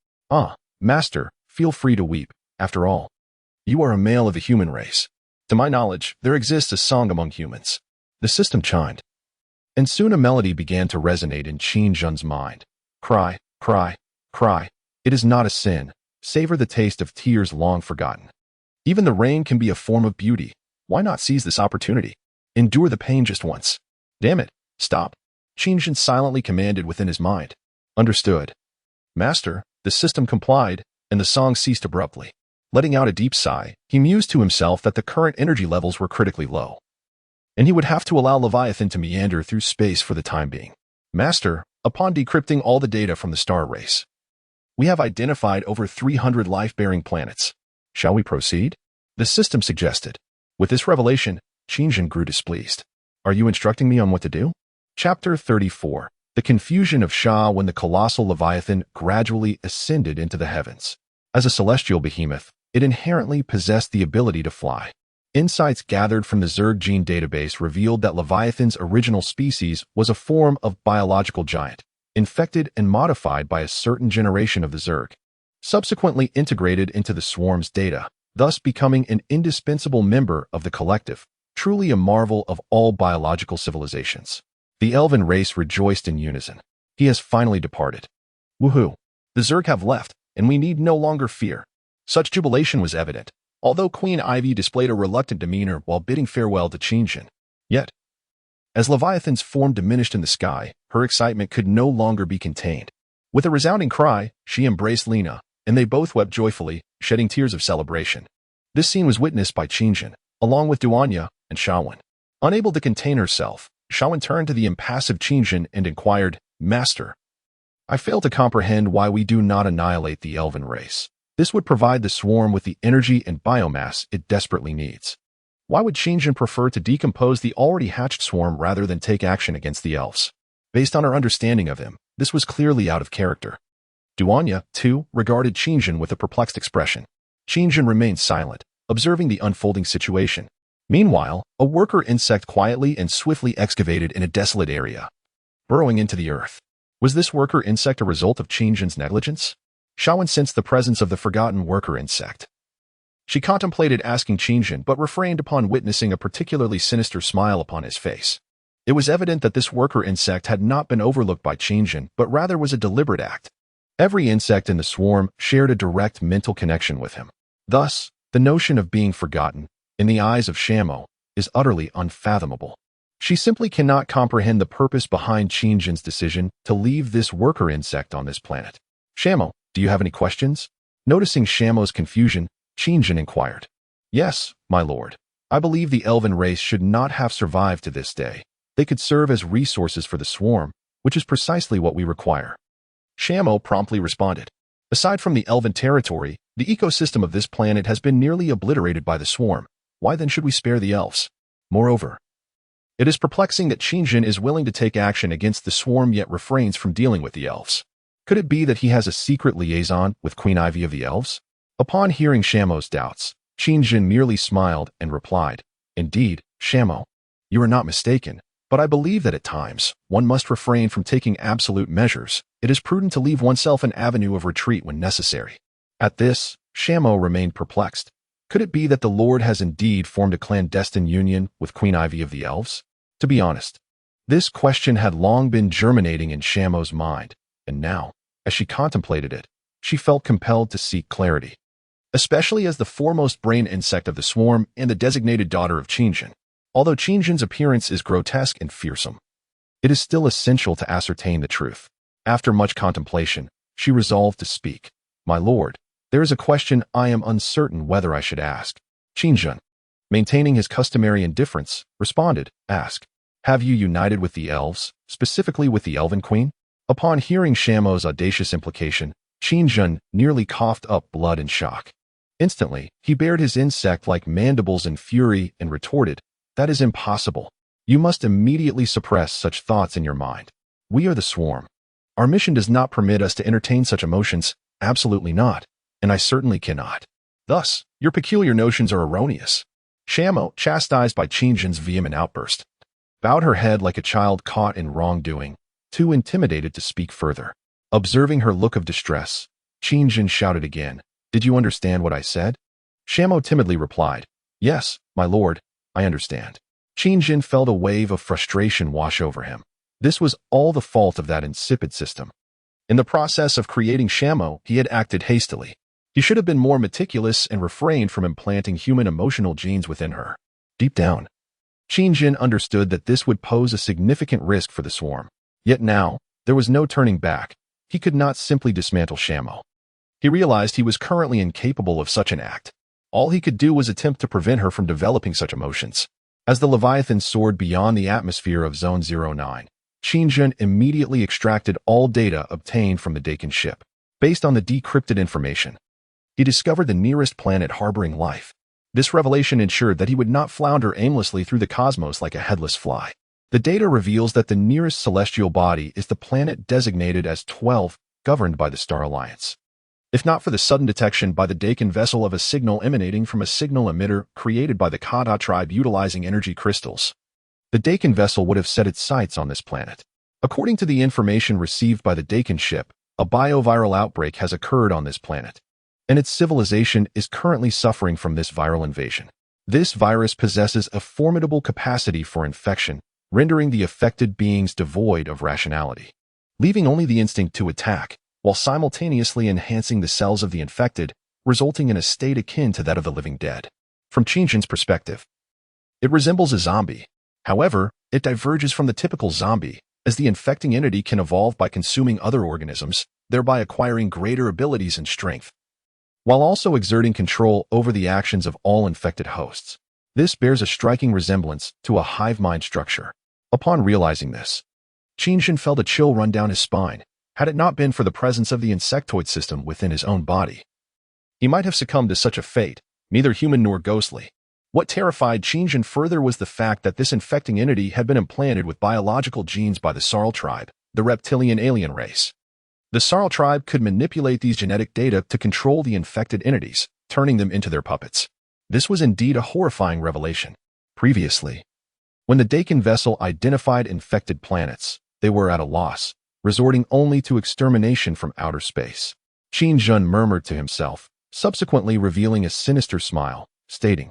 [SPEAKER 1] Master, feel free to weep. After all, you are a male of the human race. To my knowledge, there exists a song among humans. The system chimed. And soon a melody began to resonate in Qin's mind. Cry, cry, cry. It is not a sin. Savor the taste of tears long forgotten. Even the rain can be a form of beauty. Why not seize this opportunity? Endure the pain just once. Damn it, stop. Qin silently commanded within his mind. Understood. Master, the system complied, and the song ceased abruptly. Letting out a deep sigh, he mused to himself that the current energy levels were critically low, and he would have to allow Leviathan to meander through space for the time being. Master, upon decrypting all the data from the star race, we have identified over 300 life-bearing planets. Shall we proceed? The system suggested. With this revelation, Qin grew displeased. Are you instructing me on what to do? Chapter 34. The confusion of Sha when the colossal Leviathan gradually ascended into the heavens. As a celestial behemoth, it inherently possessed the ability to fly. Insights gathered from the Zerg gene database revealed that Leviathan's original species was a form of biological giant, infected and modified by a certain generation of the Zerg, subsequently integrated into the swarm's data, thus becoming an indispensable member of the collective, truly a marvel of all biological civilizations. The elven race rejoiced in unison. He has finally departed. Woohoo! The Zerg have left, and we need no longer fear. Such jubilation was evident, although Queen Ivy displayed a reluctant demeanor while bidding farewell to Qin. Yet, as Leviathan's form diminished in the sky, her excitement could no longer be contained. With a resounding cry, she embraced Lena, and they both wept joyfully, shedding tears of celebration. This scene was witnessed by Qin, along with Duanya and Shawan. Unable to contain herself, Shawan turned to the impassive Qin and inquired, Master, I fail to comprehend why we do not annihilate the elven race. This would provide the swarm with the energy and biomass it desperately needs. Why would Qin prefer to decompose the already hatched swarm rather than take action against the elves? Based on her understanding of him, this was clearly out of character. Duanya, too, regarded Qin with a perplexed expression. Qin remained silent, observing the unfolding situation. Meanwhile, a worker insect quietly and swiftly excavated in a desolate area, burrowing into the earth. Was this worker insect a result of Qin's negligence? Shawan sensed the presence of the forgotten worker insect. She contemplated asking Qin but refrained upon witnessing a particularly sinister smile upon his face. It was evident that this worker insect had not been overlooked by Qin but rather was a deliberate act. Every insect in the swarm shared a direct mental connection with him. Thus, the notion of being forgotten, in the eyes of Shamo, is utterly unfathomable. She simply cannot comprehend the purpose behind Qin's decision to leave this worker insect on this planet. Shamo, do you have any questions? Noticing Shamo's confusion, Qin inquired. Yes, my lord. I believe the elven race should not have survived to this day. They could serve as resources for the swarm, which is precisely what we require. Shamo promptly responded. Aside from the elven territory, the ecosystem of this planet has been nearly obliterated by the swarm. Why then should we spare the elves? Moreover, it is perplexing that Qin is willing to take action against the swarm yet refrains from dealing with the elves. Could it be that he has a secret liaison with Queen Ivy of the Elves? Upon hearing Shamo's doubts, Qin merely smiled and replied, Indeed, Shamo, you are not mistaken, but I believe that at times, one must refrain from taking absolute measures. It is prudent to leave oneself an avenue of retreat when necessary. At this, Shamo remained perplexed. Could it be that the Lord has indeed formed a clandestine union with Queen Ivy of the Elves? To be honest, this question had long been germinating in Shamo's mind, and now, as she contemplated it, she felt compelled to seek clarity, especially as the foremost brain insect of the swarm and the designated daughter of Qin. Although Qin's appearance is grotesque and fearsome, it is still essential to ascertain the truth. After much contemplation, she resolved to speak. My lord, there is a question I am uncertain whether I should ask. Qin, maintaining his customary indifference, responded, Ask. Have you united with the elves, specifically with the Elven Queen? Upon hearing Shamo's audacious implication, Qin nearly coughed up blood in shock. Instantly, he bared his insect-like mandibles in fury and retorted, "That is impossible. You must immediately suppress such thoughts in your mind. We are the swarm. Our mission does not permit us to entertain such emotions, absolutely not, and I certainly cannot. Thus, your peculiar notions are erroneous." Shamo, chastised by Qingjin's vehement outburst, bowed her head like a child caught in wrongdoing, too intimidated to speak further. Observing her look of distress, Qingjin shouted again, "Did you understand what I said?" Shamo timidly replied, "Yes, my lord, I understand." Qingjin felt a wave of frustration wash over him. This was all the fault of that insipid system. In the process of creating Shamo, he had acted hastily. He should have been more meticulous and refrained from implanting human emotional genes within her. Deep down, Qingjin understood that this would pose a significant risk for the swarm. Yet now, there was no turning back. He could not simply dismantle Shamo. He realized he was currently incapable of such an act. All he could do was attempt to prevent her from developing such emotions. As the Leviathan soared beyond the atmosphere of Zone 09, Qingjin immediately extracted all data obtained from the Dakin ship. Based on the decrypted information, he discovered the nearest planet harboring life. This revelation ensured that he would not flounder aimlessly through the cosmos like a headless fly. The data reveals that the nearest celestial body is the planet designated as 12, governed by the Star Alliance. If not for the sudden detection by the Dakin vessel of a signal emanating from a signal emitter created by the Kada tribe utilizing energy crystals, the Dakin vessel would have set its sights on this planet. According to the information received by the Dakin ship, a bioviral outbreak has occurred on this planet, and its civilization is currently suffering from this viral invasion. This virus possesses a formidable capacity for infection, rendering the affected beings devoid of rationality, leaving only the instinct to attack, while simultaneously enhancing the cells of the infected, resulting in a state akin to that of the living dead. From Qingjin's perspective, it resembles a zombie. However, it diverges from the typical zombie, as the infecting entity can evolve by consuming other organisms, thereby acquiring greater abilities and strength, while also exerting control over the actions of all infected hosts. This bears a striking resemblance to a hive mind structure. Upon realizing this, Qingjin felt a chill run down his spine. Had it not been for the presence of the insectoid system within his own body, he might have succumbed to such a fate, neither human nor ghostly. What terrified Qingjin further was the fact that this infecting entity had been implanted with biological genes by the Sarl tribe, the reptilian alien race. The Sarl tribe could manipulate these genetic data to control the infected entities, turning them into their puppets. This was indeed a horrifying revelation. Previously, when the Dakin vessel identified infected planets, they were at a loss, resorting only to extermination from outer space. Qingjin murmured to himself, subsequently revealing a sinister smile, stating,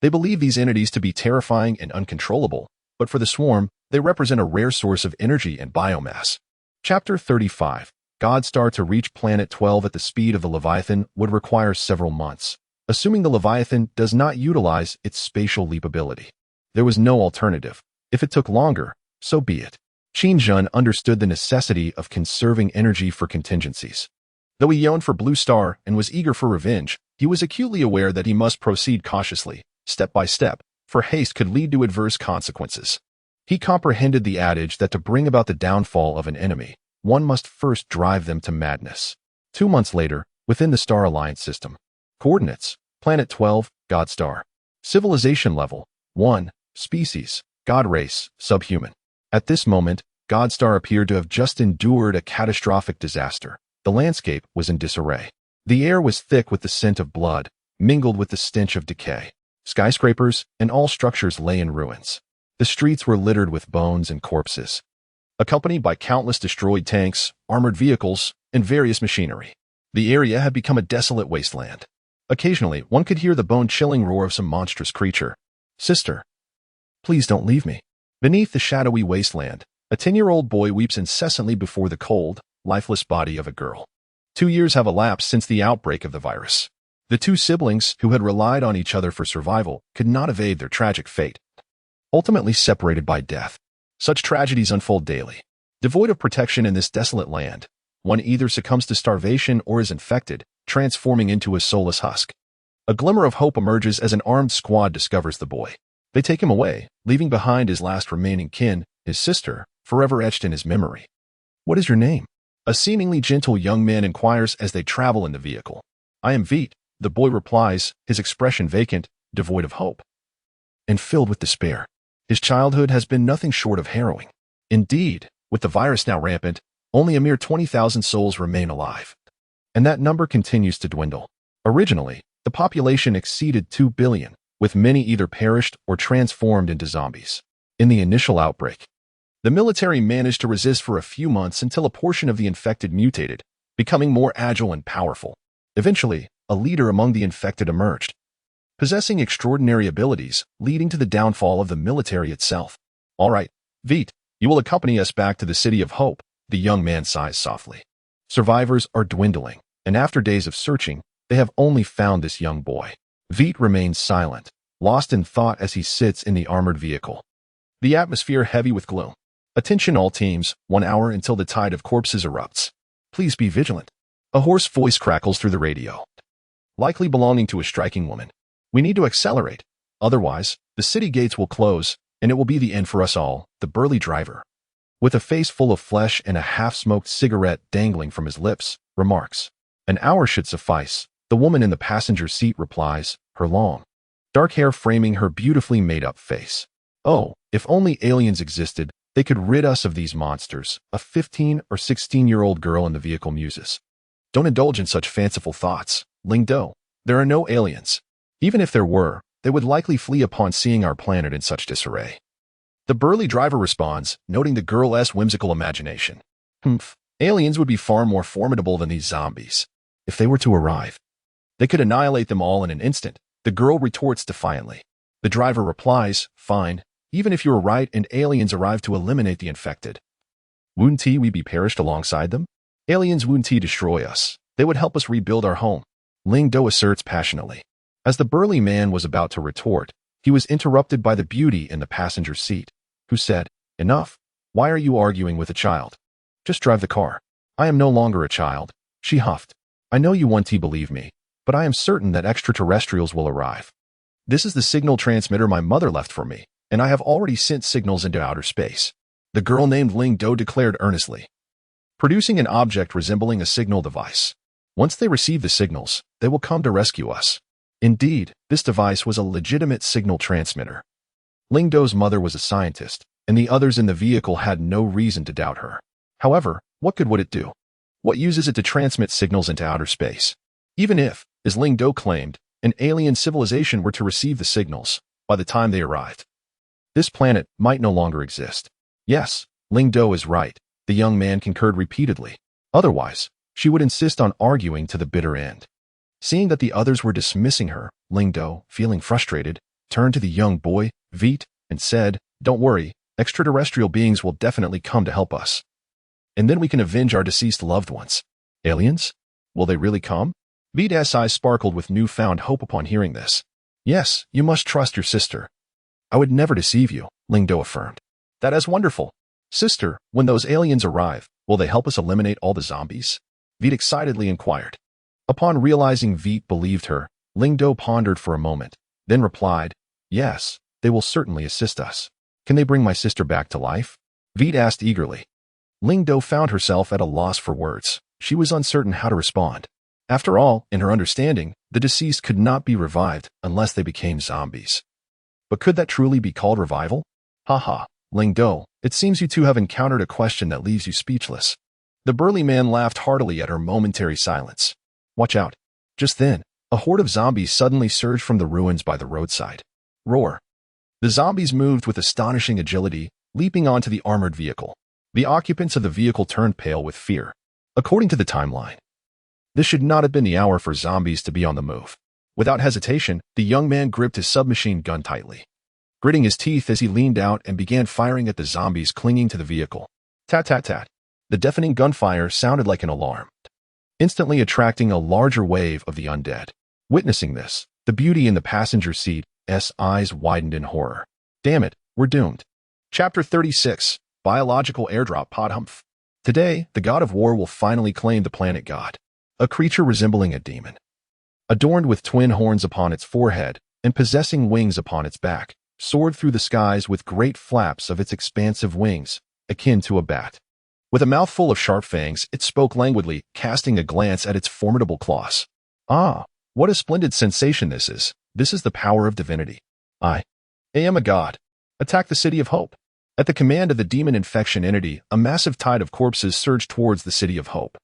[SPEAKER 1] "They believe these entities to be terrifying and uncontrollable, but for the swarm, they represent a rare source of energy and biomass." Chapter 35. Godstar. To reach Planet 12 at the speed of the Leviathan would require several months, assuming the Leviathan does not utilize its spatial leap ability. There was no alternative. If it took longer, so be it. Qingjin understood the necessity of conserving energy for contingencies. Though he yearned for Blue Star and was eager for revenge, he was acutely aware that he must proceed cautiously, step by step, for haste could lead to adverse consequences. He comprehended the adage that to bring about the downfall of an enemy, one must first drive them to madness. 2 months later, within the Star Alliance system. Coordinates: Planet 12, God Star. Civilization level: 1. Species: God race, subhuman. At this moment, Godstar appeared to have just endured a catastrophic disaster. The landscape was in disarray. The air was thick with the scent of blood, mingled with the stench of decay. Skyscrapers and all structures lay in ruins. The streets were littered with bones and corpses, accompanied by countless destroyed tanks, armored vehicles, and various machinery. The area had become a desolate wasteland. Occasionally, one could hear the bone-chilling roar of some monstrous creature. "Sister, please don't leave me." Beneath the shadowy wasteland, a 10-year-old boy weeps incessantly before the cold, lifeless body of a girl. 2 years have elapsed since the outbreak of the virus. The two siblings, who had relied on each other for survival, could not evade their tragic fate. Ultimately separated by death. Such tragedies unfold daily. Devoid of protection in this desolate land, one either succumbs to starvation or is infected, transforming into a soulless husk. A glimmer of hope emerges as an armed squad discovers the boy. They take him away, leaving behind his last remaining kin, his sister, forever etched in his memory. "What is your name?" a seemingly gentle young man inquires as they travel in the vehicle. "I am Veet, The boy replies, his expression vacant, devoid of hope, and filled with despair. His childhood has been nothing short of harrowing. Indeed, with the virus now rampant, only a mere 20,000 souls remain alive. And that number continues to dwindle. Originally, the population exceeded 2 billion, with many either perished or transformed into zombies. In the initial outbreak, the military managed to resist for a few months until a portion of the infected mutated, becoming more agile and powerful. Eventually, a leader among the infected emerged, possessing extraordinary abilities, leading to the downfall of the military itself. All right, Veet, you will accompany us back to the City of Hope, the young man sighs softly. Survivors are dwindling, and after days of searching, they have only found this young boy. Veet remains silent, lost in thought as he sits in the armored vehicle. The atmosphere heavy with gloom. Attention all teams, 1 hour until the tide of corpses erupts. Please be vigilant. A hoarse voice crackles through the radio, likely belonging to a striking woman. We need to accelerate. Otherwise, the city gates will close, and it will be the end for us all. The burly driver, with a face full of flesh and a half-smoked cigarette dangling from his lips, remarks. An hour should suffice. The woman in the passenger seat replies, her long, dark hair framing her beautifully made-up face. Oh, if only aliens existed, they could rid us of these monsters, a 15 or 16-year-old girl in the vehicle muses. Don't indulge in such fanciful thoughts, Ling Do. There are no aliens. Even if there were, they would likely flee upon seeing our planet in such disarray. The burly driver responds, noting the girl's whimsical imagination. Aliens would be far more formidable than these zombies. If they were to arrive, they could annihilate them all in an instant. The girl retorts defiantly. The driver replies, fine, even if you were right and aliens arrive to eliminate the infected. Wouldn't we be perished alongside them? Aliens wouldn't destroy us. They would help us rebuild our home, Ling Do asserts passionately. As the burly man was about to retort, he was interrupted by the beauty in the passenger seat, who said, enough. Why are you arguing with a child? Just drive the car. I am no longer a child, she huffed. I know you won't believe me, but I am certain that extraterrestrials will arrive. This is the signal transmitter my mother left for me, and I have already sent signals into outer space. The girl named Ling Do declared earnestly, producing an object resembling a signal device. Once they receive the signals, they will come to rescue us. Indeed, this device was a legitimate signal transmitter. Ling Do's mother was a scientist, and the others in the vehicle had no reason to doubt her. However, what good would it do? What use is it to transmit signals into outer space? Even if, as Ling Do claimed, an alien civilization were to receive the signals, by the time they arrived, this planet might no longer exist. Yes, Ling Do is right, the young man concurred repeatedly. Otherwise, she would insist on arguing to the bitter end. Seeing that the others were dismissing her, Ling Do, feeling frustrated, turned to the young boy, Veet, and said, don't worry, extraterrestrial beings will definitely come to help us. And then we can avenge our deceased loved ones. Aliens? Will they really come? Veet's eyes sparkled with newfound hope upon hearing this. Yes, you must trust your sister. I would never deceive you, Ling Do affirmed. That is wonderful. Sister, when those aliens arrive, will they help us eliminate all the zombies? Veet excitedly inquired. Upon realizing Veet believed her, Ling Do pondered for a moment, then replied, yes, they will certainly assist us. Can they bring my sister back to life? Veet asked eagerly. Ling Do found herself at a loss for words. She was uncertain how to respond. After all, in her understanding, the deceased could not be revived unless they became zombies. But could that truly be called revival? Haha, Ling Do, it seems you two have encountered a question that leaves you speechless. The burly man laughed heartily at her momentary silence. Watch out. Just then, a horde of zombies suddenly surged from the ruins by the roadside. Roar. The zombies moved with astonishing agility, leaping onto the armored vehicle. The occupants of the vehicle turned pale with fear. According to the timeline, this should not have been the hour for zombies to be on the move. Without hesitation, the young man gripped his submachine gun tightly, gritting his teeth as he leaned out and began firing at the zombies clinging to the vehicle. Tat-tat-tat. The deafening gunfire sounded like an alarm, instantly attracting a larger wave of the undead. Witnessing this, the beauty in the passenger seat's eyes widened in horror. Damn it, we're doomed. Chapter 36, Biological Airdrop Pod Humph. Today, the god of war will finally claim the planet god, a creature resembling a demon, adorned with twin horns upon its forehead and possessing wings upon its back, soared through the skies with great flaps of its expansive wings, akin to a bat. With a mouthful of sharp fangs, it spoke languidly, casting a glance at its formidable claws. Ah, What a splendid sensation this is. This is the power of divinity. I am a god. Attack the City of Hope. At the command of the demon infection entity, a massive tide of corpses surged towards the City of Hope.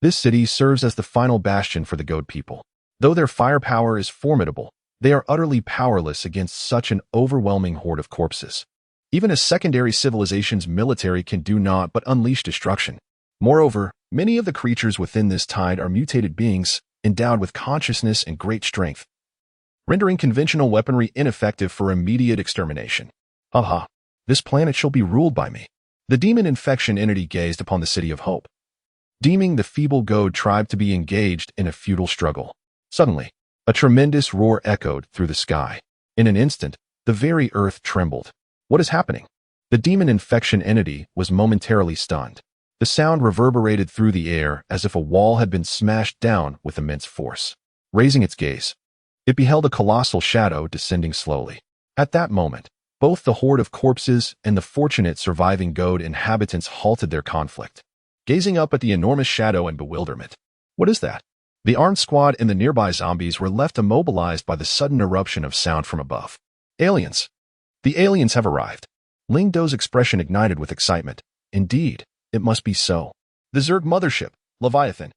[SPEAKER 1] This city serves as the final bastion for the goat people. Though their firepower is formidable, they are utterly powerless against such an overwhelming horde of corpses. Even a secondary civilization's military can do naught but unleash destruction. Moreover, many of the creatures within this tide are mutated beings, endowed with consciousness and great strength, rendering conventional weaponry ineffective for immediate extermination. Aha! This planet shall be ruled by me. The demon infection entity gazed upon the City of Hope, deeming the feeble goad tribe to be engaged in a futile struggle. Suddenly, a tremendous roar echoed through the sky. In an instant, the very earth trembled. What is happening? The demon infection entity was momentarily stunned. The sound reverberated through the air as if a wall had been smashed down with immense force. Raising its gaze, it beheld a colossal shadow descending slowly. At that moment, both the horde of corpses and the fortunate surviving goad inhabitants halted their conflict, gazing up at the enormous shadow in bewilderment. What is that? The armed squad and the nearby zombies were left immobilized by the sudden eruption of sound from above. Aliens! The aliens have arrived. Ling Do's expression ignited with excitement. Indeed, it must be so. The Zerg mothership, Leviathan.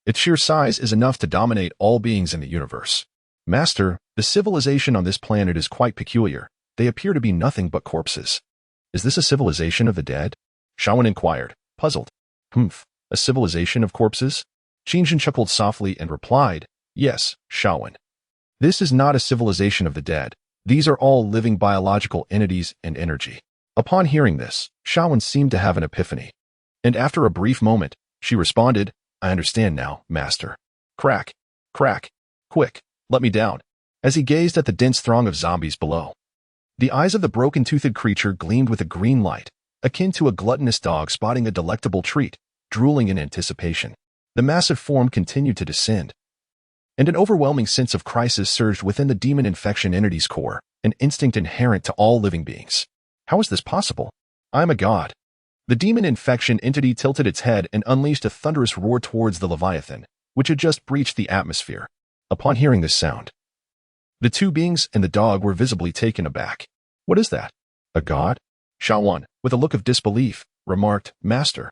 [SPEAKER 1] Its sheer size is enough to dominate all beings in the universe. Master, the civilization on this planet is quite peculiar. They appear to be nothing but corpses. Is this a civilization of the dead? Shawan inquired, puzzled. A civilization of corpses? Qingjin chuckled softly and replied, Yes, Shawan. This is not a civilization of the dead. These are all living biological entities and energy. Upon hearing this, Shawan seemed to have an epiphany. And after a brief moment, she responded, I understand now, Master. Crack, crack, quick, let me down. As he gazed at the dense throng of zombies below, the eyes of the broken-toothed creature gleamed with a green light, akin to a gluttonous dog spotting a delectable treat, drooling in anticipation. The massive form continued to descend, and an overwhelming sense of crisis surged within the demon infection entity's core, an instinct inherent to all living beings. How is this possible? I am a god. The demon infection entity tilted its head and unleashed a thunderous roar towards the Leviathan, which had just breached the atmosphere. Upon hearing this sound, the two beings and the dog were visibly taken aback. What is that? A god? Shawan, with a look of disbelief, remarked, Master,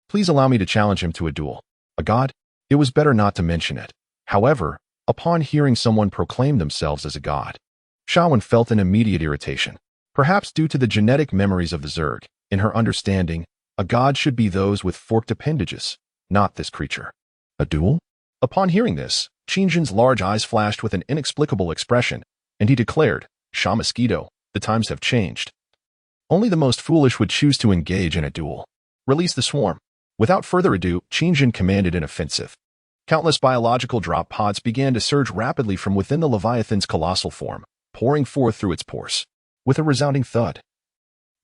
[SPEAKER 1] please allow me to challenge him to a duel. A god? It was better not to mention it. However, upon hearing someone proclaim themselves as a god, Shawan felt an immediate irritation. Perhaps due to the genetic memories of the Zerg, in her understanding, a god should be those with forked appendages, not this creature. A duel? Upon hearing this, Qingjin's large eyes flashed with an inexplicable expression, and he declared, Sha Mosquito, the times have changed. Only the most foolish would choose to engage in a duel. Release the swarm. Without further ado, Qingjin commanded an offensive. Countless biological drop pods began to surge rapidly from within the Leviathan's colossal form, pouring forth through its pores. With a resounding thud,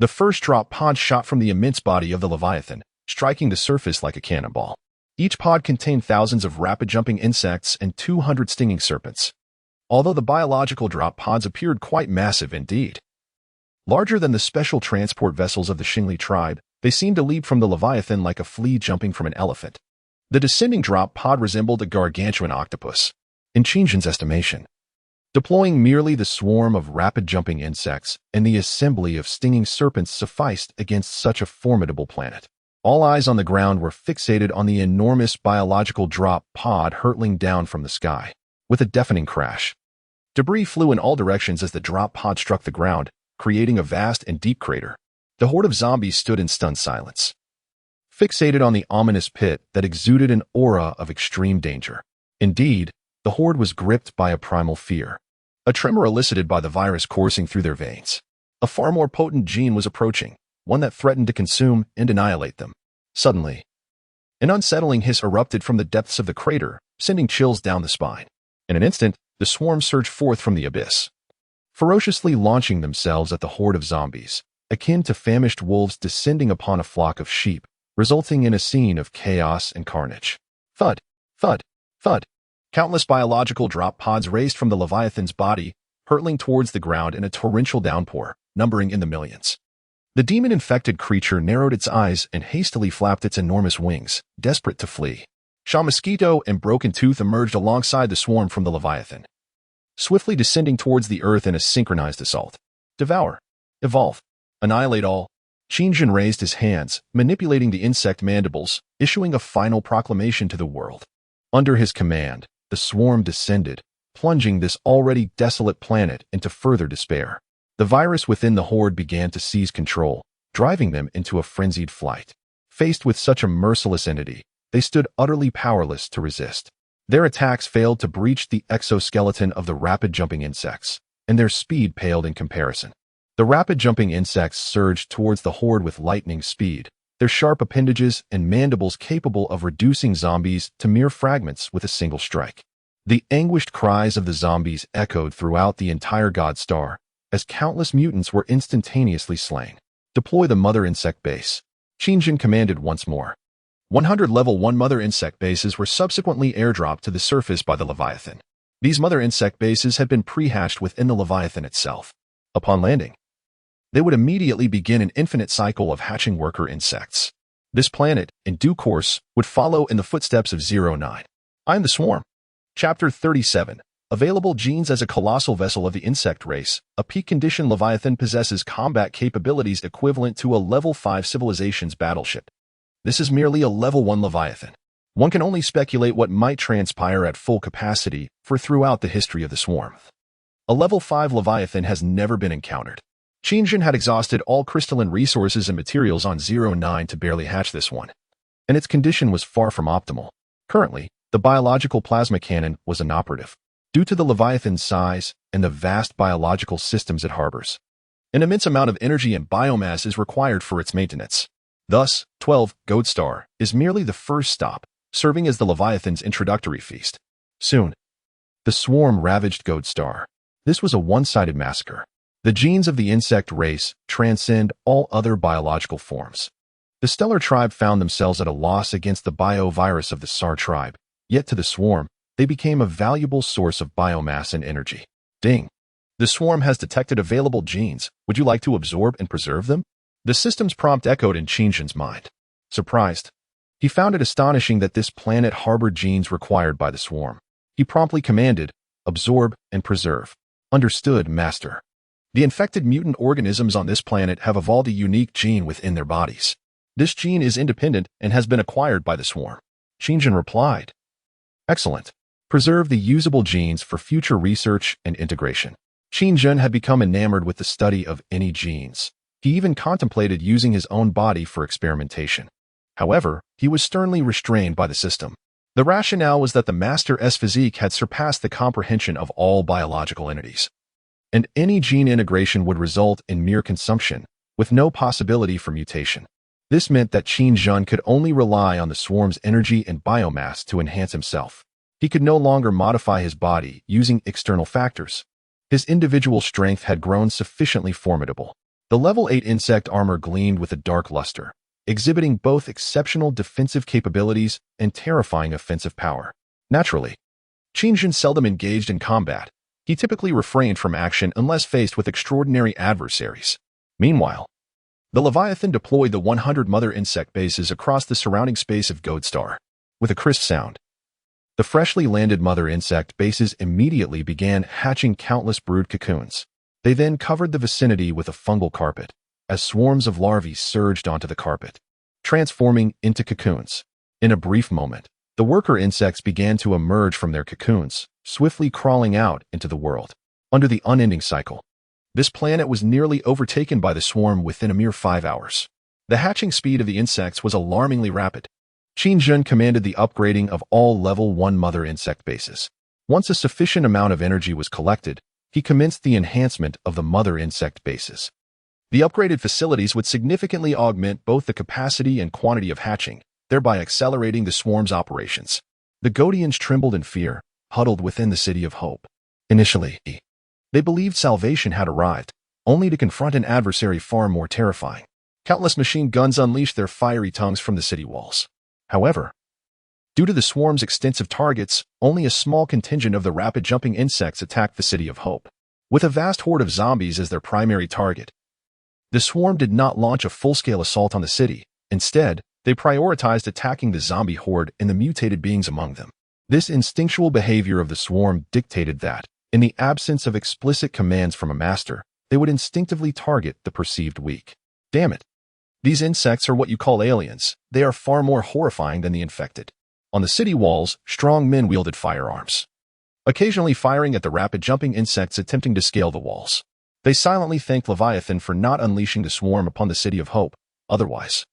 [SPEAKER 1] the first drop pod shot from the immense body of the Leviathan, striking the surface like a cannonball. Each pod contained thousands of rapid-jumping insects and 200 stinging serpents. Although the biological drop pods appeared quite massive indeed, larger than the special transport vessels of the Xingli tribe, they seemed to leap from the Leviathan like a flea jumping from an elephant. The descending drop pod resembled a gargantuan octopus, in Qingjin's estimation. Deploying merely the swarm of rapid-jumping insects and the assembly of stinging serpents sufficed against such a formidable planet. All eyes on the ground were fixated on the enormous biological drop pod hurtling down from the sky. With a deafening crash, debris flew in all directions as the drop pod struck the ground, creating a vast and deep crater. The horde of zombies stood in stunned silence, fixated on the ominous pit that exuded an aura of extreme danger. Indeed, the horde was gripped by a primal fear, a tremor elicited by the virus coursing through their veins. A far more potent gene was approaching, one that threatened to consume and annihilate them. Suddenly, an unsettling hiss erupted from the depths of the crater, sending chills down the spine. In an instant, the swarm surged forth from the abyss, ferociously launching themselves at the horde of zombies, akin to famished wolves descending upon a flock of sheep, resulting in a scene of chaos and carnage. Thud, thud, thud. Countless biological drop pods raced from the Leviathan's body, hurtling towards the ground in a torrential downpour, numbering in the millions. The demon-infected creature narrowed its eyes and hastily flapped its enormous wings, desperate to flee. Shaw Mosquito and Broken Tooth emerged alongside the swarm from the Leviathan, swiftly descending towards the earth in a synchronized assault. Devour. Evolve. Annihilate all. Qingjun raised his hands, manipulating the insect mandibles, issuing a final proclamation to the world. Under his command, the swarm descended, plunging this already desolate planet into further despair. The virus within the horde began to seize control, driving them into a frenzied flight. Faced with such a merciless entity, they stood utterly powerless to resist. Their attacks failed to breach the exoskeleton of the rapid-jumping insects, and their speed paled in comparison. The rapid-jumping insects surged towards the horde with lightning speed, their sharp appendages and mandibles capable of reducing zombies to mere fragments with a single strike. The anguished cries of the zombies echoed throughout the entire God Star, as countless mutants were instantaneously slain. Deploy the Mother Insect Base. Qingjun commanded once more. 100 Level 1 Mother Insect Bases were subsequently airdropped to the surface by the Leviathan. These Mother Insect Bases had been pre-hatched within the Leviathan itself. Upon landing, they would immediately begin an infinite cycle of hatching worker insects. This planet, in due course, would follow in the footsteps of 09. I am the Swarm. Chapter 37. Available genes. As a colossal vessel of the insect race, a peak-condition Leviathan possesses combat capabilities equivalent to a Level 5 civilization's battleship. This is merely a Level 1 Leviathan. One can only speculate what might transpire at full capacity for throughout the history of the swarm. A Level 5 Leviathan has never been encountered. Qingjun had exhausted all crystalline resources and materials on 09 to barely hatch this one, and its condition was far from optimal. Currently, the biological plasma cannon was inoperative, due to the Leviathan's size and the vast biological systems it harbors. An immense amount of energy and biomass is required for its maintenance. Thus, 12 Gold Star is merely the first stop, serving as the Leviathan's introductory feast. Soon, the swarm ravaged Gold Star. This was a one-sided massacre. The genes of the insect race transcend all other biological forms. The Stellar tribe found themselves at a loss against the biovirus of the SAR tribe, yet to the swarm, they became a valuable source of biomass and energy. Ding! The swarm has detected available genes. Would you like to absorb and preserve them? The system's prompt echoed in Qingjun's mind. Surprised, he found it astonishing that this planet harbored genes required by the swarm. He promptly commanded, absorb and preserve. Understood, Master. The infected mutant organisms on this planet have evolved a unique gene within their bodies. This gene is independent and has been acquired by the swarm. Qingjun replied. Excellent. Preserve the usable genes for future research and integration. Qingjun had become enamored with the study of any genes. He even contemplated using his own body for experimentation. However, he was sternly restrained by the system. The rationale was that the Master's physique had surpassed the comprehension of all biological entities, and any gene integration would result in mere consumption, with no possibility for mutation. This meant that Qingjun could only rely on the swarm's energy and biomass to enhance himself. He could no longer modify his body using external factors. His individual strength had grown sufficiently formidable. The level 8 insect armor gleamed with a dark luster, exhibiting both exceptional defensive capabilities and terrifying offensive power. Naturally, Qingjun seldom engaged in combat. He typically refrained from action unless faced with extraordinary adversaries. Meanwhile, the Leviathan deployed the 100 mother insect bases across the surrounding space of Gold Star. With a crisp sound, the freshly landed mother insect bases immediately began hatching countless brood cocoons. They then covered the vicinity with a fungal carpet, as swarms of larvae surged onto the carpet, transforming into cocoons. In a brief moment, the worker insects began to emerge from their cocoons, swiftly crawling out into the world. Under the unending cycle, this planet was nearly overtaken by the swarm within a mere 5 hours. The hatching speed of the insects was alarmingly rapid. Qingjun commanded the upgrading of all level 1 mother insect bases. Once a sufficient amount of energy was collected, he commenced the enhancement of the mother insect bases. The upgraded facilities would significantly augment both the capacity and quantity of hatching, thereby accelerating the swarm's operations. The Godians trembled in fear, huddled within the City of Hope. Initially, they believed salvation had arrived, only to confront an adversary far more terrifying. Countless machine guns unleashed their fiery tongues from the city walls. However, due to the swarm's extensive targets, only a small contingent of the rapid-jumping insects attacked the City of Hope. With a vast horde of zombies as their primary target, the swarm did not launch a full-scale assault on the city. Instead, They prioritized attacking the zombie horde and the mutated beings among them. This instinctual behavior of the swarm dictated that, in the absence of explicit commands from a master, they would instinctively target the perceived weak. Damn it. These insects are what you call aliens. They are far more horrifying than the infected. On the city walls, strong men wielded firearms, occasionally firing at the rapid-jumping insects attempting to scale the walls. They silently thanked Leviathan for not unleashing the swarm upon the City of Hope. Otherwise,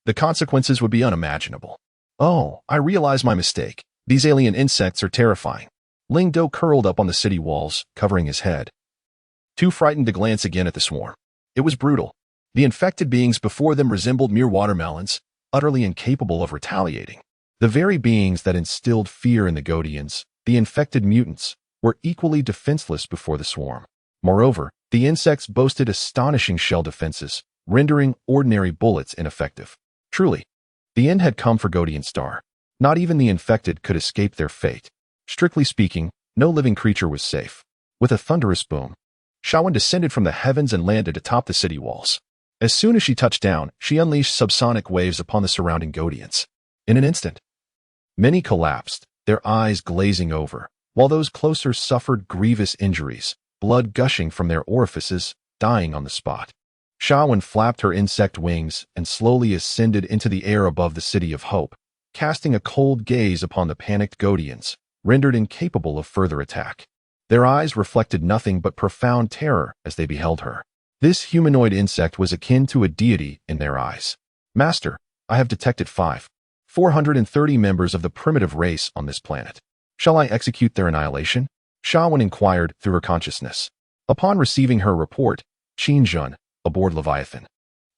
[SPEAKER 1] the consequences would be unimaginable. Oh, I realize my mistake. These alien insects are terrifying. Ling Do curled up on the city walls, covering his head, too frightened to glance again at the swarm. It was brutal. The infected beings before them resembled mere watermelons, utterly incapable of retaliating. The very beings that instilled fear in the Godians, the infected mutants, were equally defenseless before the swarm. Moreover, the insects boasted astonishing shell defenses, rendering ordinary bullets ineffective. Truly, the end had come for Godian Star. Not even the infected could escape their fate. Strictly speaking, no living creature was safe. With a thunderous boom, Shawan descended from the heavens and landed atop the city walls. As soon as she touched down, she unleashed subsonic waves upon the surrounding Godians. In an instant, many collapsed, their eyes glazing over, while those closer suffered grievous injuries, blood gushing from their orifices, dying on the spot. Shawan flapped her insect wings and slowly ascended into the air above the City of Hope, casting a cold gaze upon the panicked Godians, rendered incapable of further attack. Their eyes reflected nothing but profound terror as they beheld her. This humanoid insect was akin to a deity in their eyes. Master, I have detected 430 members of the primitive race on this planet. Shall I execute their annihilation? Shawan inquired through her consciousness. Upon receiving her report, Qin Jun, aboard Leviathan,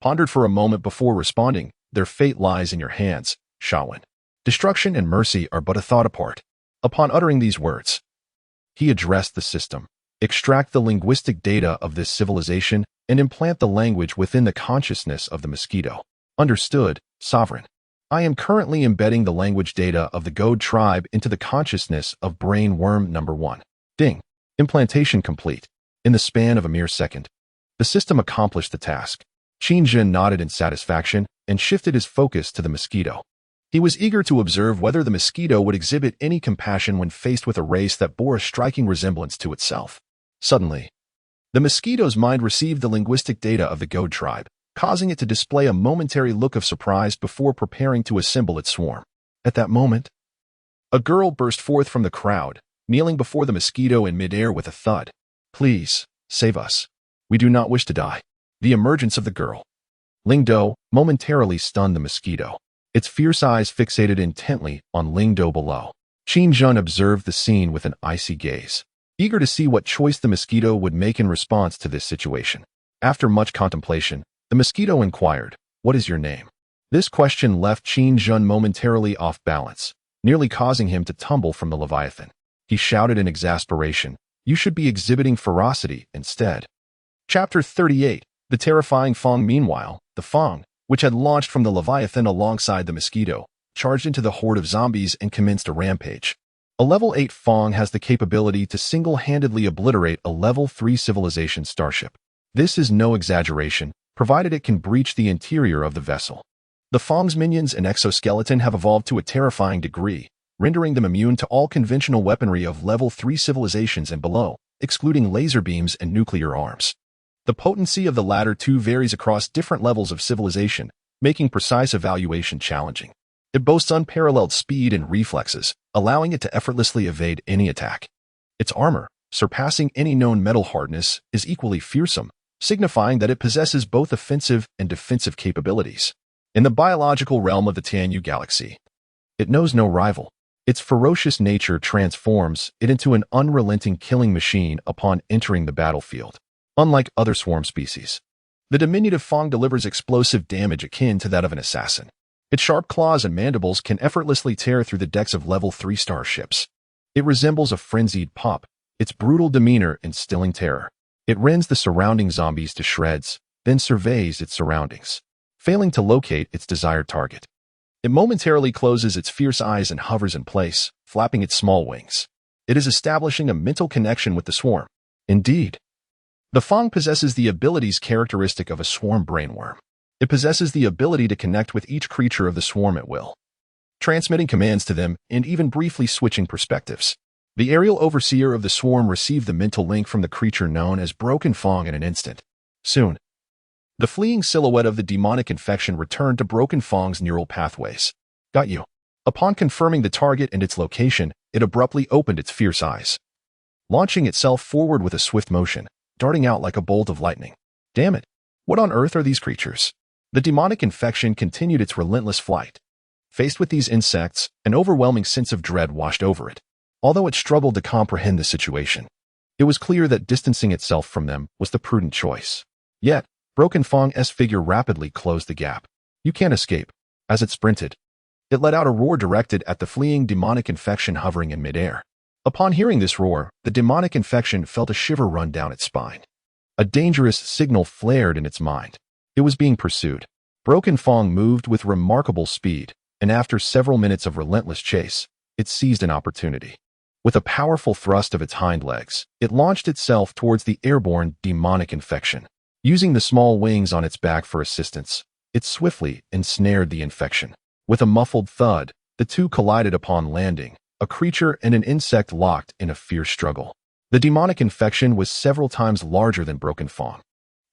[SPEAKER 1] pondered for a moment before responding. Their fate lies in your hands, Shawan. Destruction and mercy are but a thought apart. Upon uttering these words, he addressed the system. Extract the linguistic data of this civilization and implant the language within the consciousness of the mosquito. Understood, Sovereign. I am currently embedding the language data of the Goad tribe into the consciousness of brain worm number 1. Ding. Implantation complete. In the span of a mere second, the system accomplished the task. Qin Jin nodded in satisfaction and shifted his focus to the mosquito. He was eager to observe whether the mosquito would exhibit any compassion when faced with a race that bore a striking resemblance to itself. Suddenly, the mosquito's mind received the linguistic data of the Goad tribe, causing it to display a momentary look of surprise before preparing to assemble its swarm. At that moment, a girl burst forth from the crowd, kneeling before the mosquito in midair with a thud. Please, save us. We do not wish to die. The emergence of the girl, Ling Do, momentarily stunned the mosquito. Its fierce eyes fixated intently on Ling Do below. Qin Jun observed the scene with an icy gaze, eager to see what choice the mosquito would make in response to this situation. After much contemplation, the mosquito inquired, "What is your name?" This question left Qin Jun momentarily off balance, nearly causing him to tumble from the Leviathan. He shouted in exasperation, "You should be exhibiting ferocity instead." Chapter 38. The terrifying Fong. Meanwhile, the Fong, which had launched from the Leviathan alongside the mosquito, charged into the horde of zombies and commenced a rampage. A level 8 Fong has the capability to single-handedly obliterate a level 3 civilization starship. This is no exaggeration, provided it can breach the interior of the vessel. The Fong's minions and exoskeleton have evolved to a terrifying degree, rendering them immune to all conventional weaponry of level 3 civilizations and below, excluding laser beams and nuclear arms. The potency of the latter two varies across different levels of civilization, making precise evaluation challenging. It boasts unparalleled speed and reflexes, allowing it to effortlessly evade any attack. Its armor, surpassing any known metal hardness, is equally fearsome, signifying that it possesses both offensive and defensive capabilities. In the biological realm of the Tianyu galaxy, it knows no rival. Its ferocious nature transforms it into an unrelenting killing machine upon entering the battlefield. Unlike other swarm species, the diminutive Fong delivers explosive damage akin to that of an assassin. Its sharp claws and mandibles can effortlessly tear through the decks of level 3 starships. It resembles a frenzied pup, its brutal demeanor instilling terror. It rends the surrounding zombies to shreds, then surveys its surroundings, failing to locate its desired target. It momentarily closes its fierce eyes and hovers in place, flapping its small wings. It is establishing a mental connection with the swarm. Indeed, the Fong possesses the abilities characteristic of a swarm brainworm. It possesses the ability to connect with each creature of the swarm at will, transmitting commands to them and even briefly switching perspectives. The aerial overseer of the swarm received the mental link from the creature known as Broken Fong in an instant. Soon, the fleeing silhouette of the demonic infection returned to Broken Fong's neural pathways. Got you. Upon confirming the target and its location, it abruptly opened its fierce eyes, launching itself forward with a swift motion, darting out like a bolt of lightning. Damn it! What on earth are these creatures? The demonic infection continued its relentless flight. Faced with these insects, an overwhelming sense of dread washed over it. Although it struggled to comprehend the situation, it was clear that distancing itself from them was the prudent choice. Yet, Broken Fong's figure rapidly closed the gap. You can't escape. As it sprinted, it let out a roar directed at the fleeing demonic infection hovering in midair. Upon hearing this roar, the demonic infection felt a shiver run down its spine. A dangerous signal flared in its mind. It was being pursued. Broken Fong moved with remarkable speed, and after several minutes of relentless chase, it seized an opportunity. With a powerful thrust of its hind legs, it launched itself towards the airborne demonic infection. Using the small wings on its back for assistance, it swiftly ensnared the infection. With a muffled thud, the two collided upon landing, a creature and an insect locked in a fierce struggle. The demonic infection was several times larger than Broken Fong,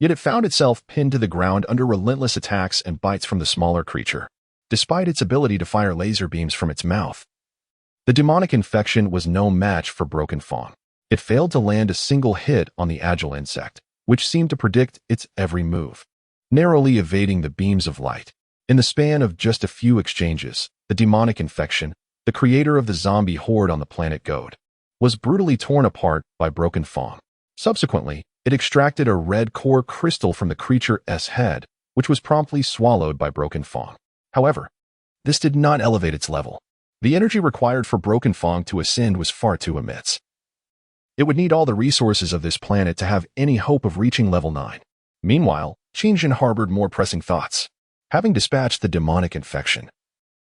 [SPEAKER 1] yet it found itself pinned to the ground under relentless attacks and bites from the smaller creature. Despite its ability to fire laser beams from its mouth, the demonic infection was no match for Broken Fong. It failed to land a single hit on the agile insect, which seemed to predict its every move, narrowly evading the beams of light. In the span of just a few exchanges, the demonic infection, the creator of the zombie horde on the planet God, was brutally torn apart by Broken Fong. Subsequently, it extracted a red core crystal from the creature's head, which was promptly swallowed by Broken Fong. However, this did not elevate its level. The energy required for Broken Fong to ascend was far too immense. It would need all the resources of this planet to have any hope of reaching level 9. Meanwhile, Qingjin harbored more pressing thoughts. Having dispatched the demonic infection,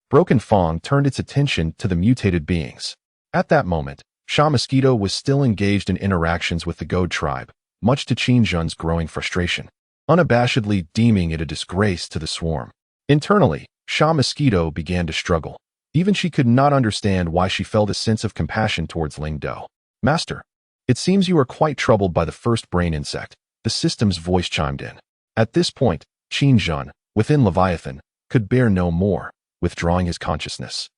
[SPEAKER 1] Broken Fong turned its attention to the mutated beings. At that moment, Sha Mosquito was still engaged in interactions with the God tribe, much to Qingjin's growing frustration, unabashedly deeming it a disgrace to the swarm. Internally, Sha Mosquito began to struggle. Even she could not understand why she felt a sense of compassion towards Ling Do. Master, it seems you are quite troubled by the first brain insect, the system's voice chimed in. At this point, Qingjin, within Leviathan, could bear no more, withdrawing his consciousness.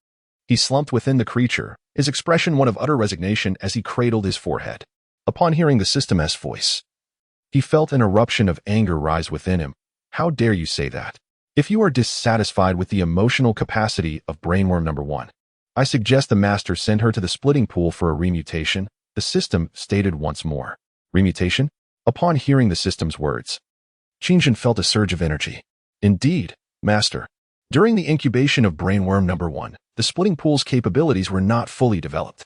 [SPEAKER 1] He slumped within the creature, his expression one of utter resignation as he cradled his forehead. Upon hearing the system's voice, he felt an eruption of anger rise within him. How dare you say that? If you are dissatisfied with the emotional capacity of Brainworm number 1, I suggest the master send her to the splitting pool for a remutation, the system stated once more. Remutation? Upon hearing the system's words, Qingjin felt a surge of energy. Indeed, master. During the incubation of Brainworm number 1, the splitting pool's capabilities were not fully developed.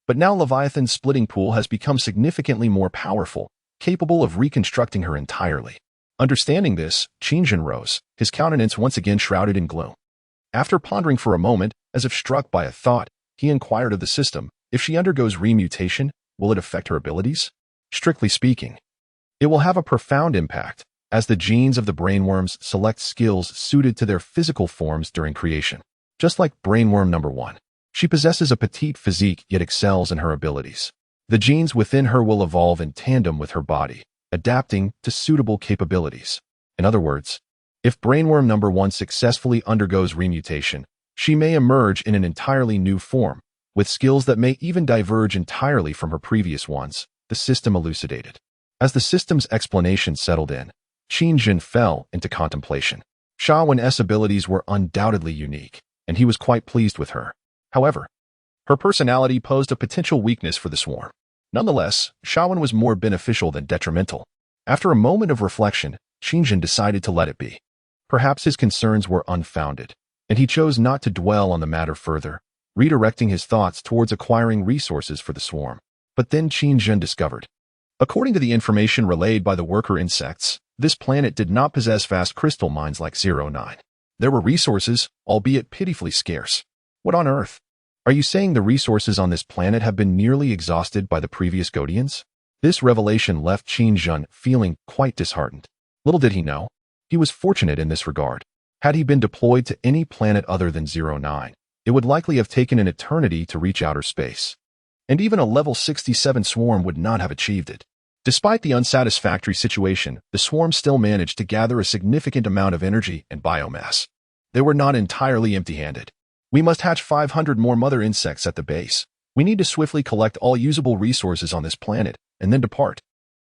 [SPEAKER 1] But now Leviathan's splitting pool has become significantly more powerful, capable of reconstructing her entirely. Understanding this, Qingjin rose, his countenance once again shrouded in gloom. After pondering for a moment, as if struck by a thought, he inquired of the system, if she undergoes remutation, will it affect her abilities? Strictly speaking, it will have a profound impact, as the genes of the brainworms select skills suited to their physical forms during creation. Just like Brainworm number 1, she possesses a petite physique yet excels in her abilities. The genes within her will evolve in tandem with her body, adapting to suitable capabilities. In other words, if Brainworm number 1 successfully undergoes remutation, she may emerge in an entirely new form, with skills that may even diverge entirely from her previous ones, the system elucidated. As the system's explanation settled in, Qingjin fell into contemplation. Sha Wen's abilities were undoubtedly unique, and he was quite pleased with her. However, her personality posed a potential weakness for the swarm. Nonetheless, Sha Wen was more beneficial than detrimental. After a moment of reflection, Qingjin decided to let it be. Perhaps his concerns were unfounded, and he chose not to dwell on the matter further, redirecting his thoughts towards acquiring resources for the swarm. But then Qingjin discovered, according to the information relayed by the worker insects, this planet did not possess vast crystal mines like 09. There were resources, albeit pitifully scarce. What on earth? Are you saying the resources on this planet have been nearly exhausted by the previous Godians? This revelation left Qingjin feeling quite disheartened. Little did he know, He was fortunate in this regard. Had he been deployed to any planet other than 09, it would likely have taken an eternity to reach outer space. And even a level 67 swarm would not have achieved it. Despite the unsatisfactory situation, the swarm still managed to gather a significant amount of energy and biomass. They were not entirely empty-handed. We must hatch 500 more mother insects at the base. We need to swiftly collect all usable resources on this planet, and then depart.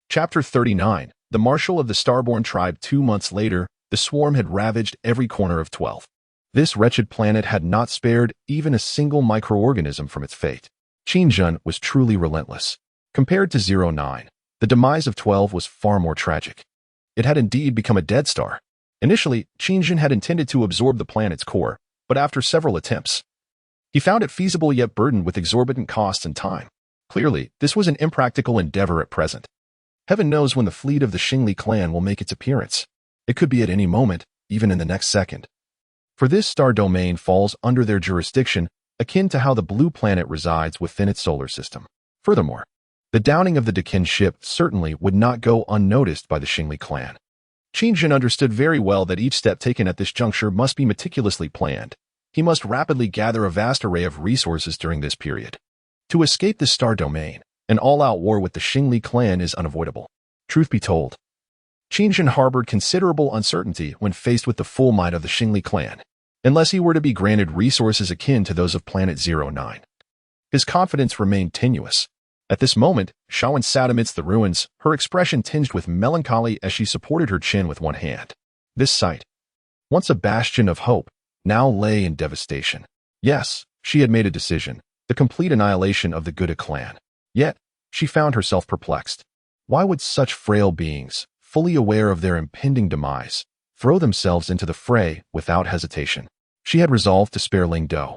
[SPEAKER 1] Chapter 39. The Marshal of the Starborn Tribe. 2 months later, the swarm had ravaged every corner of 12. This wretched planet had not spared even a single microorganism from its fate. Qingjun was truly relentless. Compared to 09, the demise of 12 was far more tragic. It had indeed become a dead star. Initially, Qingjun had intended to absorb the planet's core, but after several attempts, he found it feasible yet burdened with exorbitant costs and time. Clearly, this was an impractical endeavor at present. Heaven knows when the fleet of the Xingli clan will make its appearance. It could be at any moment, even in the next second. For this star domain falls under their jurisdiction, akin to how the blue planet resides within its solar system. Furthermore, the downing of the Dakin ship certainly would not go unnoticed by the Xingli clan. Qingjun understood very well that each step taken at this juncture must be meticulously planned. He must rapidly gather a vast array of resources during this period. To escape this star domain, an all-out war with the Xingli clan is unavoidable. Truth be told, Qingjun harbored considerable uncertainty when faced with the full might of the Xingli clan, unless he were to be granted resources akin to those of Planet 09. His confidence remained tenuous. At this moment, Shawan sat amidst the ruins, her expression tinged with melancholy as she supported her chin with one hand. This site, once a bastion of hope, now lay in devastation. Yes, she had made a decision, the complete annihilation of the Gouda clan. Yet, she found herself perplexed. Why would such frail beings, fully aware of their impending demise, throw themselves into the fray without hesitation? She had resolved to spare Lingdo,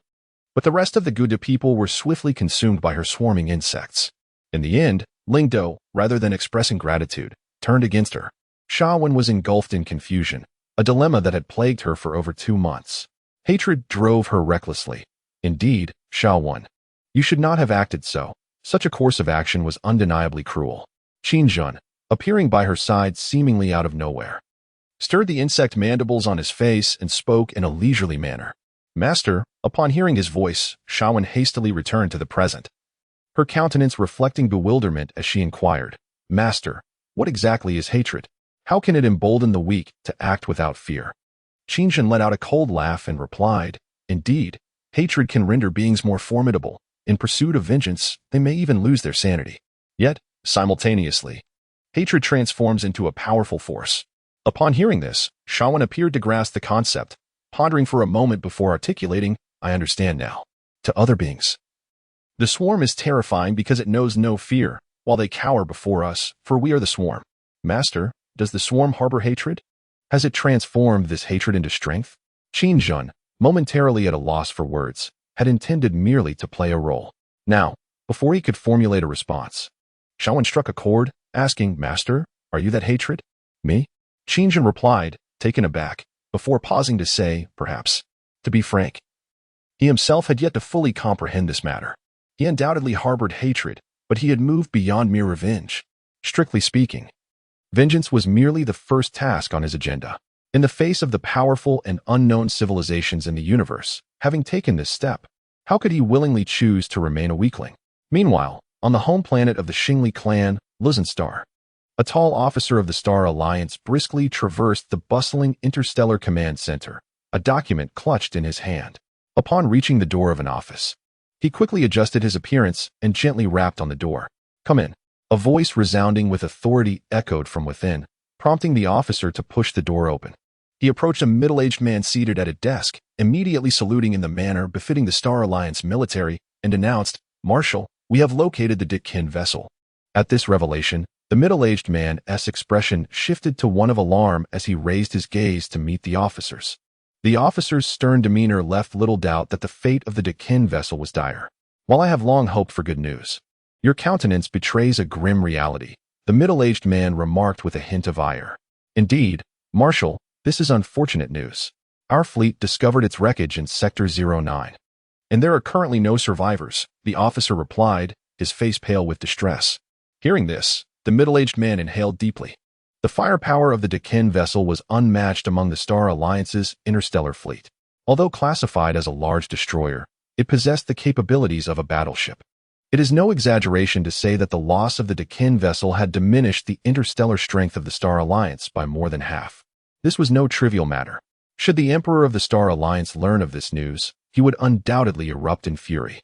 [SPEAKER 1] but the rest of the Gouda people were swiftly consumed by her swarming insects. In the end, Lingdo, rather than expressing gratitude, turned against her. Shawan was engulfed in confusion, a dilemma that had plagued her for over 2 months. Hatred drove her recklessly. Indeed, Shawan, you should not have acted so. Such a course of action was undeniably cruel. Qingjun, appearing by her side seemingly out of nowhere, stirred the insect mandibles on his face and spoke in a leisurely manner. Master, upon hearing his voice, Shawan hastily returned to the present, her countenance reflecting bewilderment as she inquired, Master, what exactly is hatred? How can it embolden the weak to act without fear? Qingjun let out a cold laugh and replied, Indeed, hatred can render beings more formidable. In pursuit of vengeance, they may even lose their sanity. Yet, simultaneously, hatred transforms into a powerful force. Upon hearing this, Shawan appeared to grasp the concept, pondering for a moment before articulating, I understand now. To other beings, the swarm is terrifying because it knows no fear, while they cower before us, for we are the swarm. Master, does the swarm harbor hatred? Has it transformed this hatred into strength? Qingjun, momentarily at a loss for words, had intended merely to play a role. Now, before he could formulate a response, Shawan struck a chord, asking, Master, are you that hatred? Me? Qingjun replied, taken aback, before pausing to say, perhaps. To be frank, he himself had yet to fully comprehend this matter. He undoubtedly harbored hatred, but he had moved beyond mere revenge. Strictly speaking, vengeance was merely the first task on his agenda. In the face of the powerful and unknown civilizations in the universe, having taken this step, how could he willingly choose to remain a weakling? Meanwhile, on the home planet of the Xingli clan, Luzenstar, a tall officer of the Star Alliance briskly traversed the bustling Interstellar Command Center, a document clutched in his hand. Upon reaching the door of an office, he quickly adjusted his appearance and gently rapped on the door. Come in. A voice resounding with authority echoed from within, prompting the officer to push the door open. He approached a middle-aged man seated at a desk, immediately saluting in the manner befitting the Star Alliance military, and announced, Marshal, we have located the Dakin vessel. At this revelation, the middle-aged man's expression shifted to one of alarm as he raised his gaze to meet the officer's. The officer's stern demeanor left little doubt that the fate of the Dakin vessel was dire. While I have long hoped for good news, your countenance betrays a grim reality, the middle-aged man remarked with a hint of ire. Indeed, Marshal, this is unfortunate news. Our fleet discovered its wreckage in Sector 09. And there are currently no survivors, the officer replied, his face pale with distress. Hearing this, the middle-aged man inhaled deeply. The firepower of the Dakin vessel was unmatched among the Star Alliance's interstellar fleet. Although classified as a large destroyer, it possessed the capabilities of a battleship. It is no exaggeration to say that the loss of the Dakin vessel had diminished the interstellar strength of the Star Alliance by more than half. This was no trivial matter. Should the Emperor of the Star Alliance learn of this news, he would undoubtedly erupt in fury.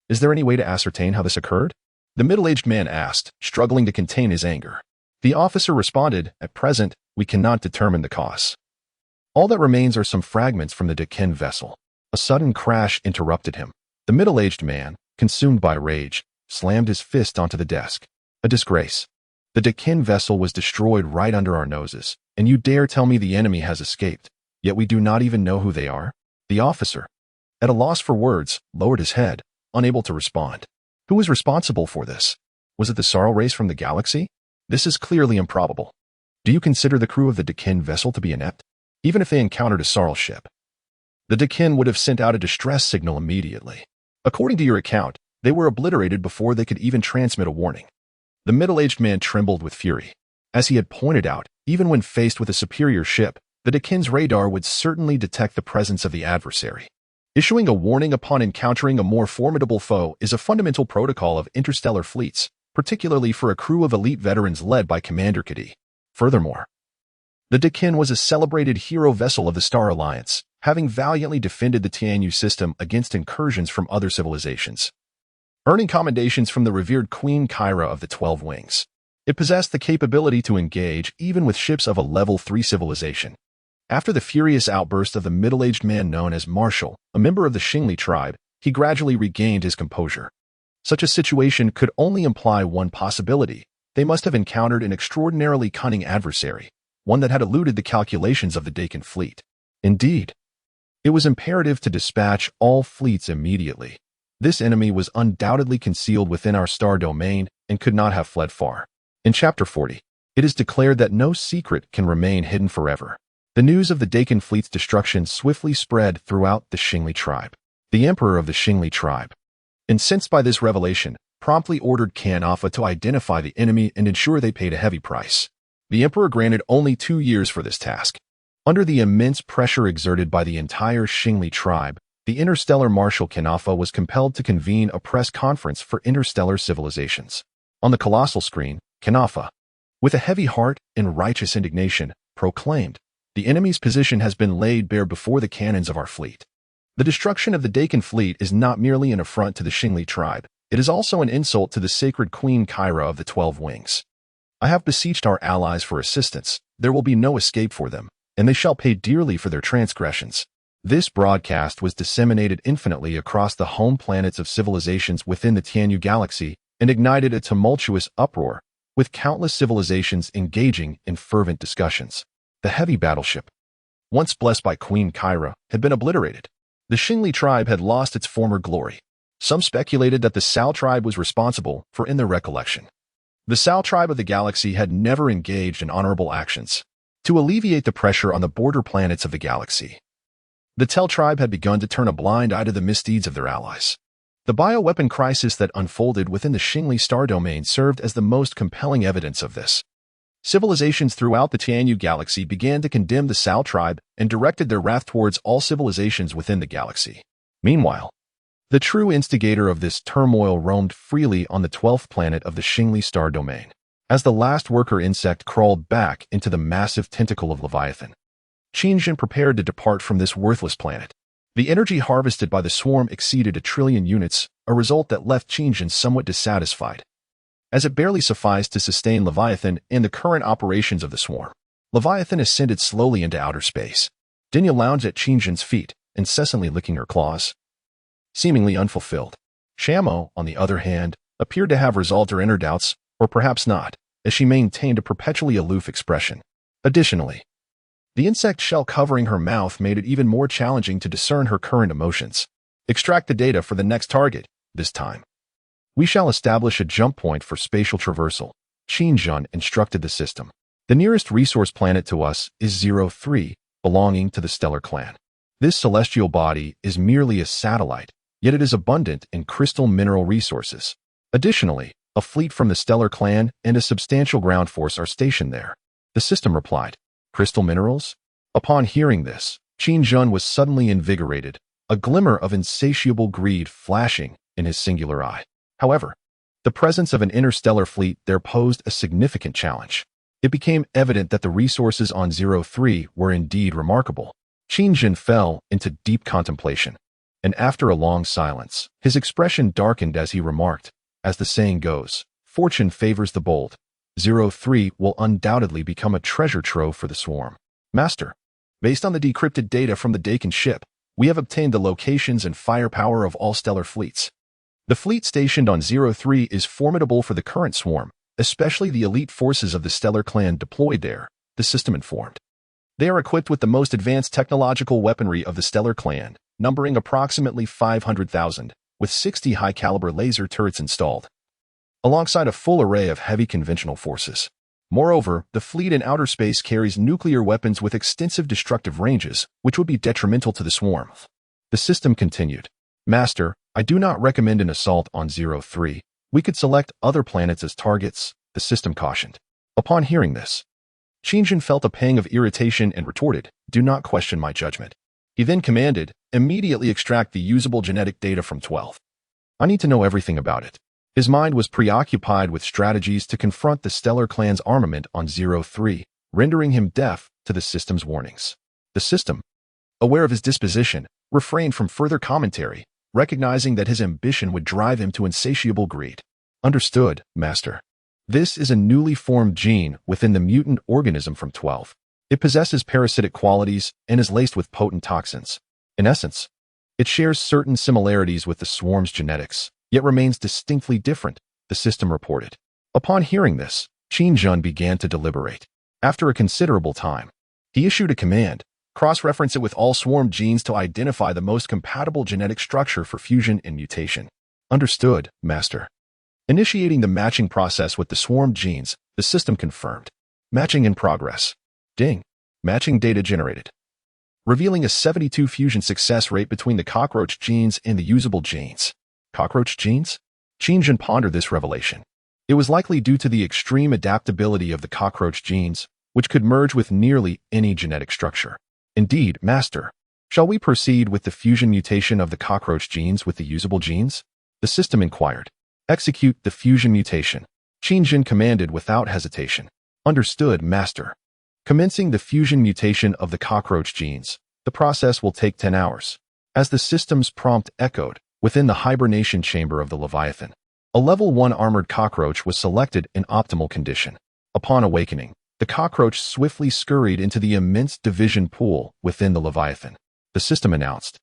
[SPEAKER 1] Is there any way to ascertain how this occurred? The middle-aged man asked, struggling to contain his anger. The officer responded, "At present, we cannot determine the cause. All that remains are some fragments from the Dakin vessel." A sudden crash interrupted him. The middle-aged man, consumed by rage, slammed his fist onto the desk. "A disgrace. The Dakin vessel was destroyed right under our noses, and you dare tell me the enemy has escaped, yet we do not even know who they are?" The officer, at a loss for words, lowered his head, unable to respond. Who was responsible for this? Was it the Sarl race from the galaxy? This is clearly improbable. Do you consider the crew of the Dakin vessel to be inept? Even if they encountered a Sarl ship, the Dakin would have sent out a distress signal immediately. According to your account, they were obliterated before they could even transmit a warning. The middle-aged man trembled with fury. As he had pointed out, even when faced with a superior ship, the Dakin's radar would certainly detect the presence of the adversary. Issuing a warning upon encountering a more formidable foe is a fundamental protocol of interstellar fleets, particularly for a crew of elite veterans led by Commander Kadi. Furthermore, the Dakin was a celebrated hero vessel of the Star Alliance, having valiantly defended the Tianyu system against incursions from other civilizations, earning commendations from the revered Queen Kyra of the 12 Wings. It possessed the capability to engage even with ships of a Level 3 civilization. After the furious outburst of the middle-aged man known as Marshall, a member of the Xingli tribe, he gradually regained his composure. Such a situation could only imply one possibility. They must have encountered an extraordinarily cunning adversary, one that had eluded the calculations of the Dakin fleet. Indeed, it was imperative to dispatch all fleets immediately. This enemy was undoubtedly concealed within our star domain and could not have fled far. In Chapter 40, it is declared that no secret can remain hidden forever. The news of the Dakin fleet's destruction swiftly spread throughout the Xingli tribe. The emperor of the Xingli tribe, incensed by this revelation, promptly ordered Kanafa to identify the enemy and ensure they paid a heavy price. The emperor granted only 2 years for this task. Under the immense pressure exerted by the entire Xingli tribe, the interstellar Marshal Kanafa was compelled to convene a press conference for interstellar civilizations. On the colossal screen, Kanafa, with a heavy heart and righteous indignation, proclaimed, "The enemy's position has been laid bare before the cannons of our fleet. The destruction of the Dakin fleet is not merely an affront to the Xingli tribe, it is also an insult to the sacred Queen Kyra of the 12 Wings. I have beseeched our allies for assistance. There will be no escape for them, and they shall pay dearly for their transgressions." This broadcast was disseminated infinitely across the home planets of civilizations within the Tianyu galaxy and ignited a tumultuous uproar, with countless civilizations engaging in fervent discussions. The heavy battleship, once blessed by Queen Kyra, had been obliterated. The Xingli tribe had lost its former glory. Some speculated that the Sao tribe was responsible, for in their recollection, the Sao tribe of the galaxy had never engaged in honorable actions. To alleviate the pressure on the border planets of the galaxy, the Tel tribe had begun to turn a blind eye to the misdeeds of their allies. The bioweapon crisis that unfolded within the Xingli star domain served as the most compelling evidence of this. Civilizations throughout the Tianyu galaxy began to condemn the Sao tribe and directed their wrath towards all civilizations within the galaxy. Meanwhile, the true instigator of this turmoil roamed freely on the 12th planet of the Xingli star domain. As the last worker insect crawled back into the massive tentacle of Leviathan, Qingjin prepared to depart from this worthless planet. The energy harvested by the swarm exceeded 1 trillion units, a result that left Qingjin somewhat dissatisfied, as it barely sufficed to sustain Leviathan and the current operations of the swarm. Leviathan ascended slowly into outer space. Dinya lounged at Qingjin's feet, incessantly licking her claws, seemingly unfulfilled. Shamo, on the other hand, appeared to have resolved her inner doubts, or perhaps not, as she maintained a perpetually aloof expression. Additionally, the insect shell covering her mouth made it even more challenging to discern her current emotions. Extract the data for the next target. This time, we shall establish a jump point for spatial traversal. Qingjin instructed the system. The nearest resource planet to us is 03, belonging to the Stellar clan. This celestial body is merely a satellite, yet it is abundant in crystal mineral resources. Additionally, a fleet from the Stellar clan and a substantial ground force are stationed there. The system replied. Crystal minerals? Upon hearing this, Qin Jun was suddenly invigorated, a glimmer of insatiable greed flashing in his singular eye. However, the presence of an interstellar fleet there posed a significant challenge. It became evident that the resources on 03 were indeed remarkable. Qin Jun fell into deep contemplation, and after a long silence, his expression darkened as he remarked, as the saying goes, fortune favors the bold. 03 will undoubtedly become a treasure trove for the swarm. Master, based on the decrypted data from the Dakin ship, we have obtained the locations and firepower of all stellar fleets. The fleet stationed on 03 is formidable for the current swarm, especially the elite forces of the Stellar Clan deployed there, the system informed. They are equipped with the most advanced technological weaponry of the Stellar Clan, numbering approximately 500,000, with 60 high-caliber laser turrets installed, alongside a full array of heavy conventional forces. Moreover, the fleet in outer space carries nuclear weapons with extensive destructive ranges, which would be detrimental to the swarm. The system continued. Master, I do not recommend an assault on 03. We could select other planets as targets, the system cautioned. Upon hearing this, Qin Jun felt a pang of irritation and retorted, do not question my judgment. He then commanded, immediately extract the usable genetic data from 12. I need to know everything about it. His mind was preoccupied with strategies to confront the Stellar Clan's armament on 03, rendering him deaf to the system's warnings. The system, aware of his disposition, refrained from further commentary, recognizing that his ambition would drive him to insatiable greed. Understood, Master. This is a newly formed gene within the mutant organism from 12. It possesses parasitic qualities and is laced with potent toxins. In essence, it shares certain similarities with the swarm's genetics, yet remains distinctly different, the system reported. Upon hearing this, Qin Jun began to deliberate. After a considerable time, he issued a command, cross-reference it with all swarm genes to identify the most compatible genetic structure for fusion and mutation. Understood, Master. Initiating the matching process with the swarm genes, the system confirmed. Matching in progress. Ding. Matching data generated. Revealing a 72 fusion success rate between the cockroach genes and the usable genes. Cockroach genes? Qin Jun pondered this revelation. It was likely due to the extreme adaptability of the cockroach genes, which could merge with nearly any genetic structure. Indeed, Master. Shall we proceed with the fusion mutation of the cockroach genes with the usable genes? The system inquired. Execute the fusion mutation. Qin Jun commanded without hesitation. Understood, Master. Commencing the fusion mutation of the cockroach genes, the process will take 10 hours. As the system's prompt echoed, within the hibernation chamber of the Leviathan, a level 1 armored cockroach was selected in optimal condition. Upon awakening, the cockroach swiftly scurried into the immense division pool within the Leviathan. The system announced.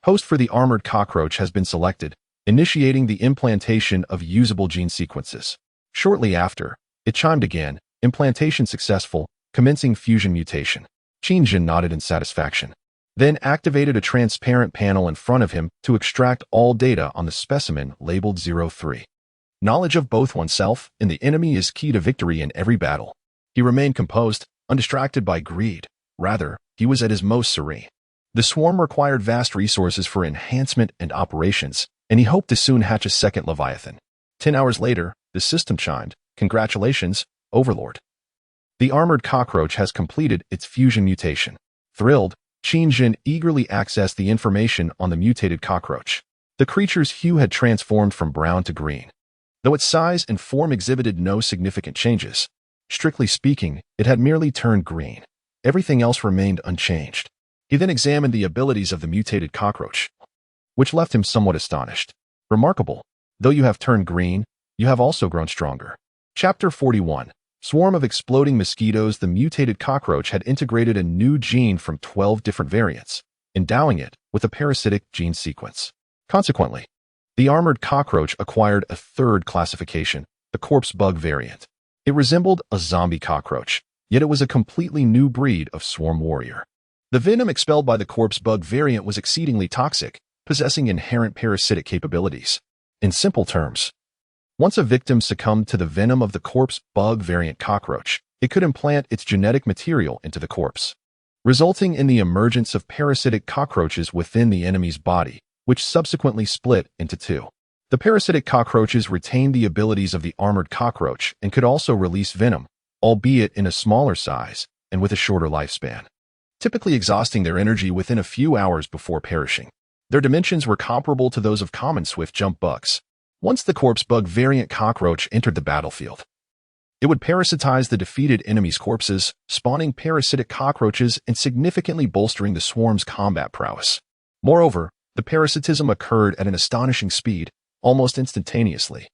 [SPEAKER 1] Host for the armored cockroach has been selected, initiating the implantation of usable gene sequences. Shortly after, it chimed again, implantation successful, commencing fusion mutation. Qin Jun nodded in satisfaction, then activated a transparent panel in front of him to extract all data on the specimen labeled 03. Knowledge of both oneself and the enemy is key to victory in every battle. He remained composed, undistracted by greed. Rather, he was at his most serene. The swarm required vast resources for enhancement and operations, and he hoped to soon hatch a second Leviathan. 10 hours later, the system chimed, Congratulations, Overlord. The armored cockroach has completed its fusion mutation. Thrilled, Qin Jun eagerly accessed the information on the mutated cockroach. The creature's hue had transformed from brown to green. Though its size and form exhibited no significant changes, strictly speaking, it had merely turned green. Everything else remained unchanged. He then examined the abilities of the mutated cockroach, which left him somewhat astonished. Remarkable. Though you have turned green, you have also grown stronger. Chapter 41. Swarm of exploding mosquitoes. The mutated cockroach had integrated a new gene from 12 different variants, endowing it with a parasitic gene sequence. Consequently, the armored cockroach acquired a third classification, the corpse bug variant. It resembled a zombie cockroach, yet it was a completely new breed of swarm warrior. The venom expelled by the corpse bug variant was exceedingly toxic, possessing inherent parasitic capabilities. In simple terms, once a victim succumbed to the venom of the corpse bug variant cockroach, it could implant its genetic material into the corpse, resulting in the emergence of parasitic cockroaches within the enemy's body, which subsequently split into two. The parasitic cockroaches retained the abilities of the armored cockroach and could also release venom, albeit in a smaller size and with a shorter lifespan, typically exhausting their energy within a few hours before perishing. Their dimensions were comparable to those of common swift-jump bugs. Once the corpse bug variant cockroach entered the battlefield, it would parasitize the defeated enemy's corpses, spawning parasitic cockroaches and significantly bolstering the swarm's combat prowess. Moreover, the parasitism occurred at an astonishing speed, almost instantaneously.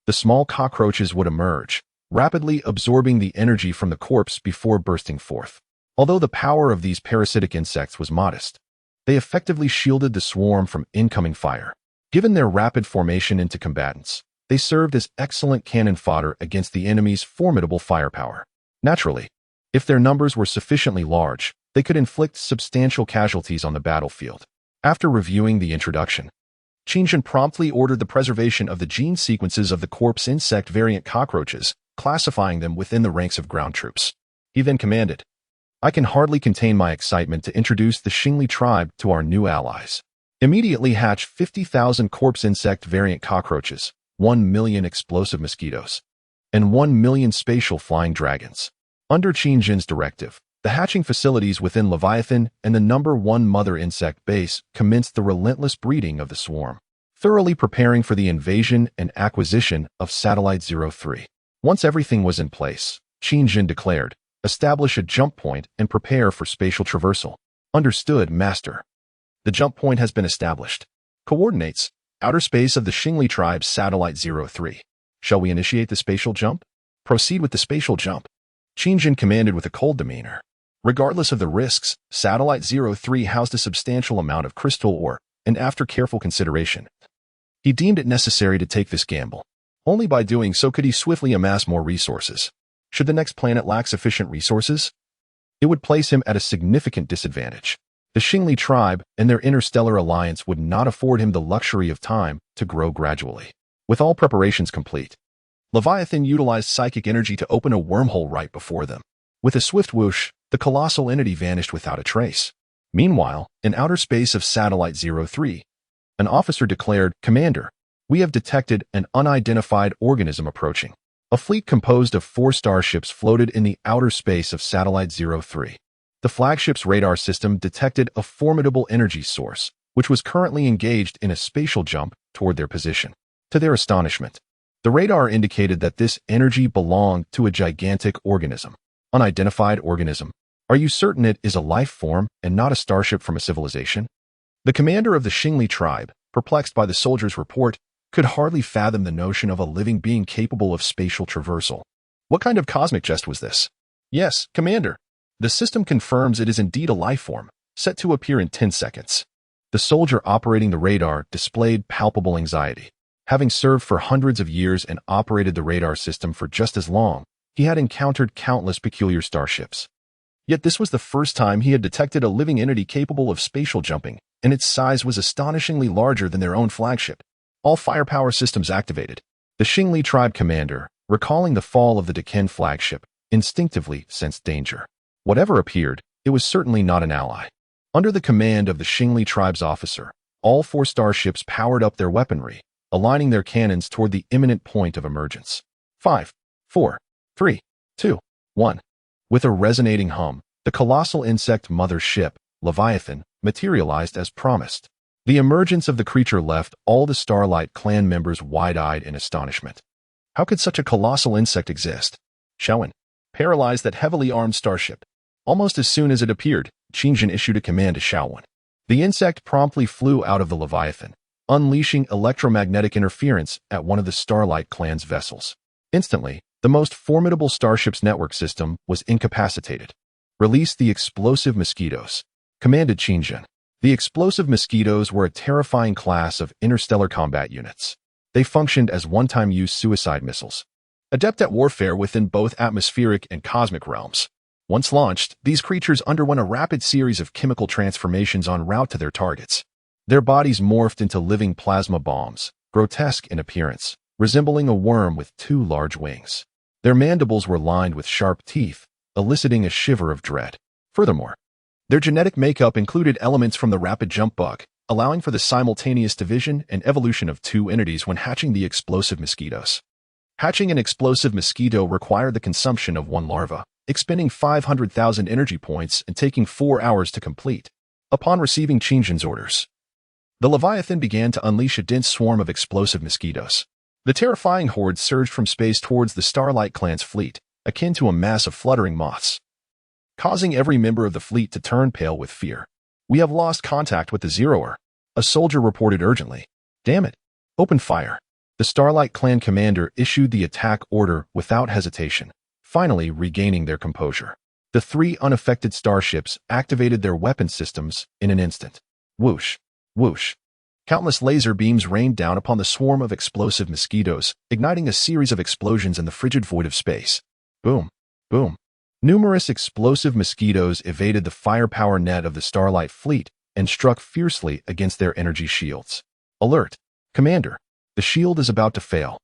[SPEAKER 1] The small cockroaches would emerge, rapidly absorbing the energy from the corpse before bursting forth. Although the power of these parasitic insects was modest, they effectively shielded the swarm from incoming fire. Given their rapid formation into combatants, they served as excellent cannon fodder against the enemy's formidable firepower. Naturally, if their numbers were sufficiently large, they could inflict substantial casualties on the battlefield. After reviewing the introduction, Qingjin promptly ordered the preservation of the gene sequences of the corpse insect variant cockroaches, classifying them within the ranks of ground troops. He then commanded, "I can hardly contain my excitement to introduce the Xingli tribe to our new allies. Immediately hatch 50,000 corpse insect variant cockroaches, 1 million explosive mosquitoes, and 1 million spatial flying dragons." Under Qingjin's directive, the hatching facilities within Leviathan and the number 1 mother insect base commenced the relentless breeding of the swarm, thoroughly preparing for the invasion and acquisition of Satellite 03. Once everything was in place, Qingjin declared, "Establish a jump point and prepare for spatial traversal." "Understood, Master." The jump point has been established. Coordinates: outer space of the Xingli tribe's Satellite 03. Shall we initiate the spatial jump? Proceed with the spatial jump. Qingjin commanded with a cold demeanor. Regardless of the risks, Satellite 03 housed a substantial amount of crystal ore, and after careful consideration, he deemed it necessary to take this gamble. Only by doing so could he swiftly amass more resources. Should the next planet lack sufficient resources, it would place him at a significant disadvantage. The Xingli tribe and their interstellar alliance would not afford him the luxury of time to grow gradually. With all preparations complete, Leviathan utilized psychic energy to open a wormhole right before them. With a swift whoosh, the colossal entity vanished without a trace. Meanwhile, in outer space of Satellite 03, an officer declared, "Commander, we have detected an unidentified organism approaching." A fleet composed of 4 starships floated in the outer space of Satellite 03. The flagship's radar system detected a formidable energy source, which was currently engaged in a spatial jump toward their position. To their astonishment, the radar indicated that this energy belonged to a gigantic organism. Unidentified organism. Are you certain it is a life form and not a starship from a civilization? The commander of the Xingli tribe, perplexed by the soldier's report, could hardly fathom the notion of a living being capable of spatial traversal. What kind of cosmic jest was this? Yes, Commander. The system confirms it is indeed a life form, set to appear in 10 seconds. The soldier operating the radar displayed palpable anxiety. Having served for hundreds of years and operated the radar system for just as long, he had encountered countless peculiar starships. Yet this was the first time he had detected a living entity capable of spatial jumping, and its size was astonishingly larger than their own flagship. All firepower systems activated. The Xingli tribe commander, recalling the fall of the Deken flagship, instinctively sensed danger. Whatever appeared, it was certainly not an ally. Under the command of the Xingli tribe's officer, all 4 starships powered up their weaponry, aligning their cannons toward the imminent point of emergence. 5, 4, 3, 2, 1. With a resonating hum, the colossal insect mother ship, Leviathan, materialized as promised. The emergence of the creature left all the Starlight clan members wide-eyed in astonishment. How could such a colossal insect exist? Shaowen paralyzed that heavily armed starship. Almost as soon as it appeared, Qingjin issued a command to Shaowen. The insect promptly flew out of the Leviathan, unleashing electromagnetic interference at one of the Starlight clan's vessels. Instantly, the most formidable starship's network system was incapacitated. "Release the explosive mosquitoes," commanded Qingjin. The explosive mosquitoes were a terrifying class of interstellar combat units. They functioned as one-time-use suicide missiles, adept at warfare within both atmospheric and cosmic realms. Once launched, these creatures underwent a rapid series of chemical transformations en route to their targets. Their bodies morphed into living plasma bombs, grotesque in appearance, resembling a worm with 2 large wings. Their mandibles were lined with sharp teeth, eliciting a shiver of dread. Furthermore, their genetic makeup included elements from the rapid jump bug, allowing for the simultaneous division and evolution of 2 entities when hatching the explosive mosquitoes. Hatching an explosive mosquito required the consumption of one larva, expending 500,000 energy points and taking 4 hours to complete. Upon receiving Qingjin's orders, the Leviathan began to unleash a dense swarm of explosive mosquitoes. The terrifying horde surged from space towards the Starlight Clan's fleet, akin to a mass of fluttering moths, causing every member of the fleet to turn pale with fear. "We have lost contact with the Zeroer," a soldier reported urgently. "Damn it. Open fire." The Starlight Clan commander issued the attack order without hesitation, finally regaining their composure. The 3 unaffected starships activated their weapon systems in an instant. Whoosh, whoosh. Countless laser beams rained down upon the swarm of explosive mosquitoes, igniting a series of explosions in the frigid void of space. Boom, boom. Numerous explosive mosquitoes evaded the firepower net of the Starlight fleet and struck fiercely against their energy shields. "Alert, Commander! The shield is about to fail,"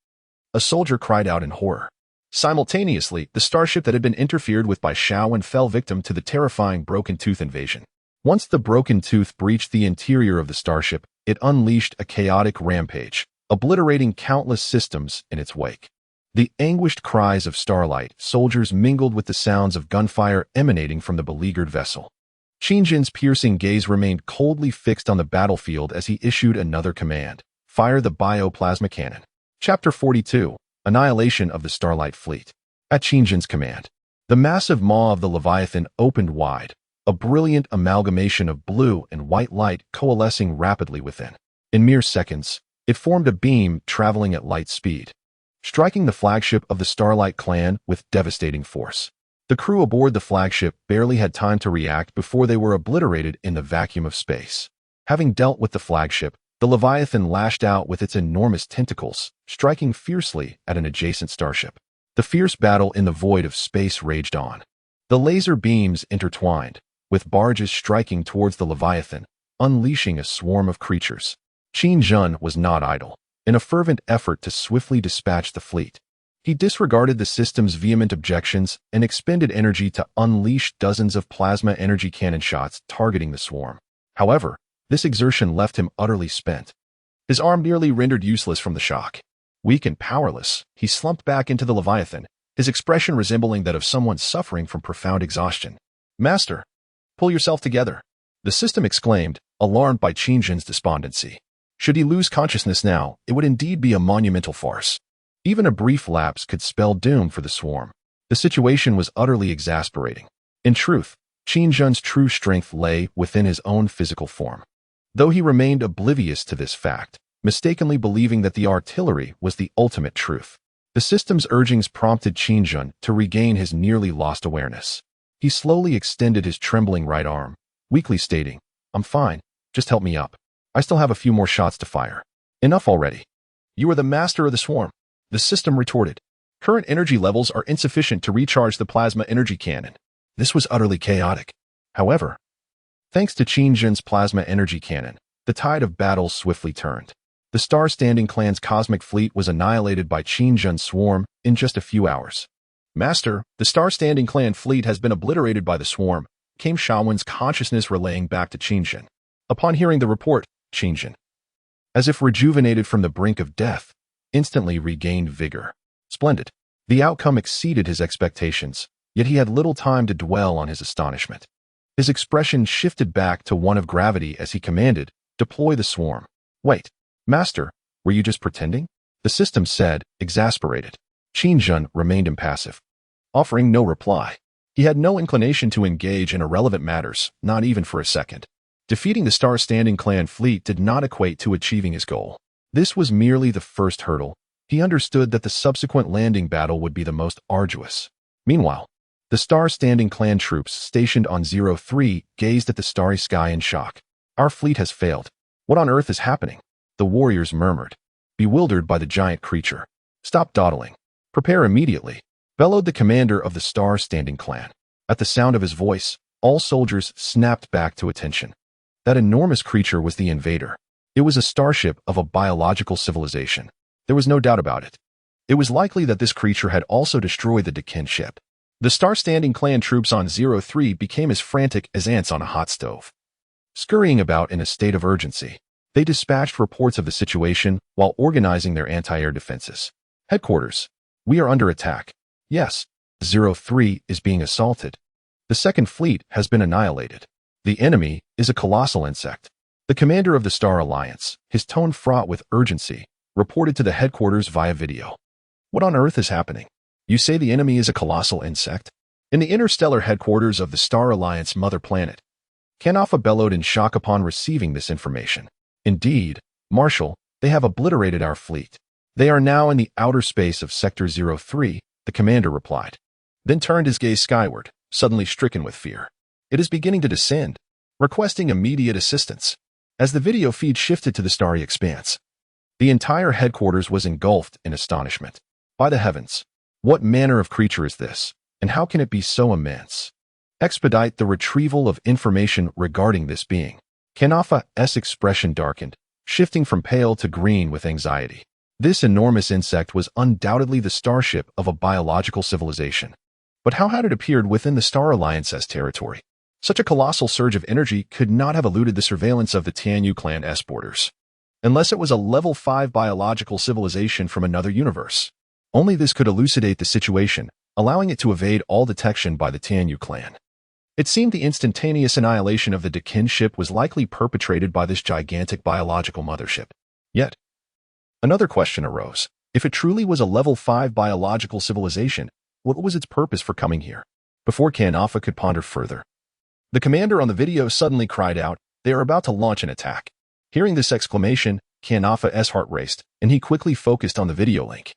[SPEAKER 1] a soldier cried out in horror. Simultaneously, the starship that had been interfered with by Shaowen fell victim to the terrifying Broken Tooth invasion. Once the Broken Tooth breached the interior of the starship, it unleashed a chaotic rampage, obliterating countless systems in its wake. The anguished cries of Starlight soldiers mingled with the sounds of gunfire emanating from the beleaguered vessel. Qingjin's piercing gaze remained coldly fixed on the battlefield as he issued another command: "Fire the bioplasma cannon." Chapter 42. Annihilation of the Starlight Fleet. At Qingjin's command, the massive maw of the Leviathan opened wide, a brilliant amalgamation of blue and white light coalescing rapidly within. In mere seconds, it formed a beam traveling at light speed, striking the flagship of the Starlight Clan with devastating force. The crew aboard the flagship barely had time to react before they were obliterated in the vacuum of space. Having dealt with the flagship, the Leviathan lashed out with its enormous tentacles, striking fiercely at an adjacent starship. The fierce battle in the void of space raged on. The laser beams intertwined, with barges striking towards the Leviathan, unleashing a swarm of creatures. Qingjin was not idle. In a fervent effort to swiftly dispatch the fleet, he disregarded the system's vehement objections and expended energy to unleash dozens of plasma energy cannon shots targeting the swarm. However, this exertion left him utterly spent. His arm nearly rendered useless from the shock. Weak and powerless, he slumped back into the Leviathan, his expression resembling that of someone suffering from profound exhaustion. "Master, pull yourself together," the system exclaimed, alarmed by Qingjin's despondency. Should he lose consciousness now, it would indeed be a monumental farce. Even a brief lapse could spell doom for the swarm. The situation was utterly exasperating. In truth, Qingjin's true strength lay within his own physical form. Though he remained oblivious to this fact, mistakenly believing that the artillery was the ultimate truth. The system's urgings prompted Qingjin to regain his nearly lost awareness. He slowly extended his trembling right arm, weakly stating, "I'm fine, just help me up. I still have a few more shots to fire." "Enough already. You are the master of the swarm," the system retorted. "Current energy levels are insufficient to recharge the plasma energy cannon." This was utterly chaotic. However, thanks to Qingjin's plasma energy cannon, the tide of battle swiftly turned. The Star-Standing Clan's cosmic fleet was annihilated by Qingjin's swarm in just a few hours. "Master, the Star-Standing Clan fleet has been obliterated by the swarm," came Shaowen's consciousness relaying back to Qingjin. Upon hearing the report, Qingjin, as if rejuvenated from the brink of death, instantly regained vigor. Splendid. The outcome exceeded his expectations, yet he had little time to dwell on his astonishment. His expression shifted back to one of gravity as he commanded, "Deploy the swarm." "Wait, Master, were you just pretending?" the system said, exasperated. Qingjin remained impassive, offering no reply. He had no inclination to engage in irrelevant matters, not even for a second. Defeating the Star-Standing Clan fleet did not equate to achieving his goal. This was merely the first hurdle. He understood that the subsequent landing battle would be the most arduous. Meanwhile, the Star-Standing Clan troops stationed on 03 gazed at the starry sky in shock. "Our fleet has failed. What on earth is happening?" the warriors murmured, bewildered by the giant creature. "Stop dawdling. Prepare immediately," bellowed the commander of the Star-Standing Clan. At the sound of his voice, all soldiers snapped back to attention. That enormous creature was the invader. It was a starship of a biological civilization. There was no doubt about it. It was likely that this creature had also destroyed the Dakin ship. The Star-Standing Clan troops on 03 became as frantic as ants on a hot stove. Scurrying about in a state of urgency, they dispatched reports of the situation while organizing their anti-air defenses. "Headquarters, We are under attack. Yes, 03 is being assaulted. The second fleet has been annihilated. The enemy is a colossal insect. The commander of the Star Alliance, his tone fraught with urgency, reported to the headquarters via video. What on earth is happening? You say the enemy is a colossal insect? In the interstellar headquarters of the Star Alliance mother planet, Kanafa bellowed in shock upon receiving this information. Indeed, Marshal, they have obliterated our fleet. They are now in the outer space of Sector 03, the commander replied, then turned his gaze skyward, suddenly stricken with fear. It is beginning to descend, requesting immediate assistance. As the video feed shifted to the starry expanse, the entire headquarters was engulfed in astonishment. By the heavens, what manner of creature is this, and how can it be so immense? Expedite the retrieval of information regarding this being. Kanafa's expression darkened, shifting from pale to green with anxiety. This enormous insect was undoubtedly the starship of a biological civilization. But how had it appeared within the Star Alliance's territory? Such a colossal surge of energy could not have eluded the surveillance of the Tianyu clan's borders. Unless it was a level 5 biological civilization from another universe. Only this could elucidate the situation, allowing it to evade all detection by the Tianyu clan. It seemed the instantaneous annihilation of the Dakin ship was likely perpetrated by this gigantic biological mothership. Yet, another question arose. If it truly was a level 5 biological civilization, what was its purpose for coming here? Before Kanafa could ponder further, the commander on the video suddenly cried out, they are about to launch an attack. Hearing this exclamation, Kanafa's heart raced, and he quickly focused on the video link.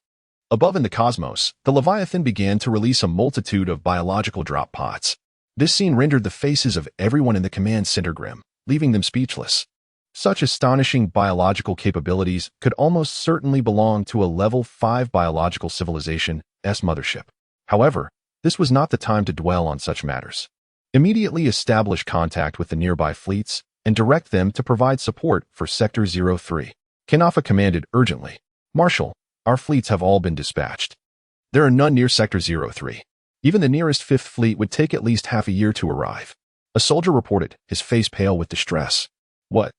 [SPEAKER 1] Above in the cosmos, the Leviathan began to release a multitude of biological drop pods. This scene rendered the faces of everyone in the command center grim, leaving them speechless. Such astonishing biological capabilities could almost certainly belong to a level 5 biological civilization's mothership. However, this was not the time to dwell on such matters. Immediately establish contact with the nearby fleets and direct them to provide support for Sector 03. Kanafa commanded urgently. Marshal, our fleets have all been dispatched. There are none near Sector 03. Even the nearest 5th fleet would take at least half a year to arrive. A soldier reported, his face pale with distress. What?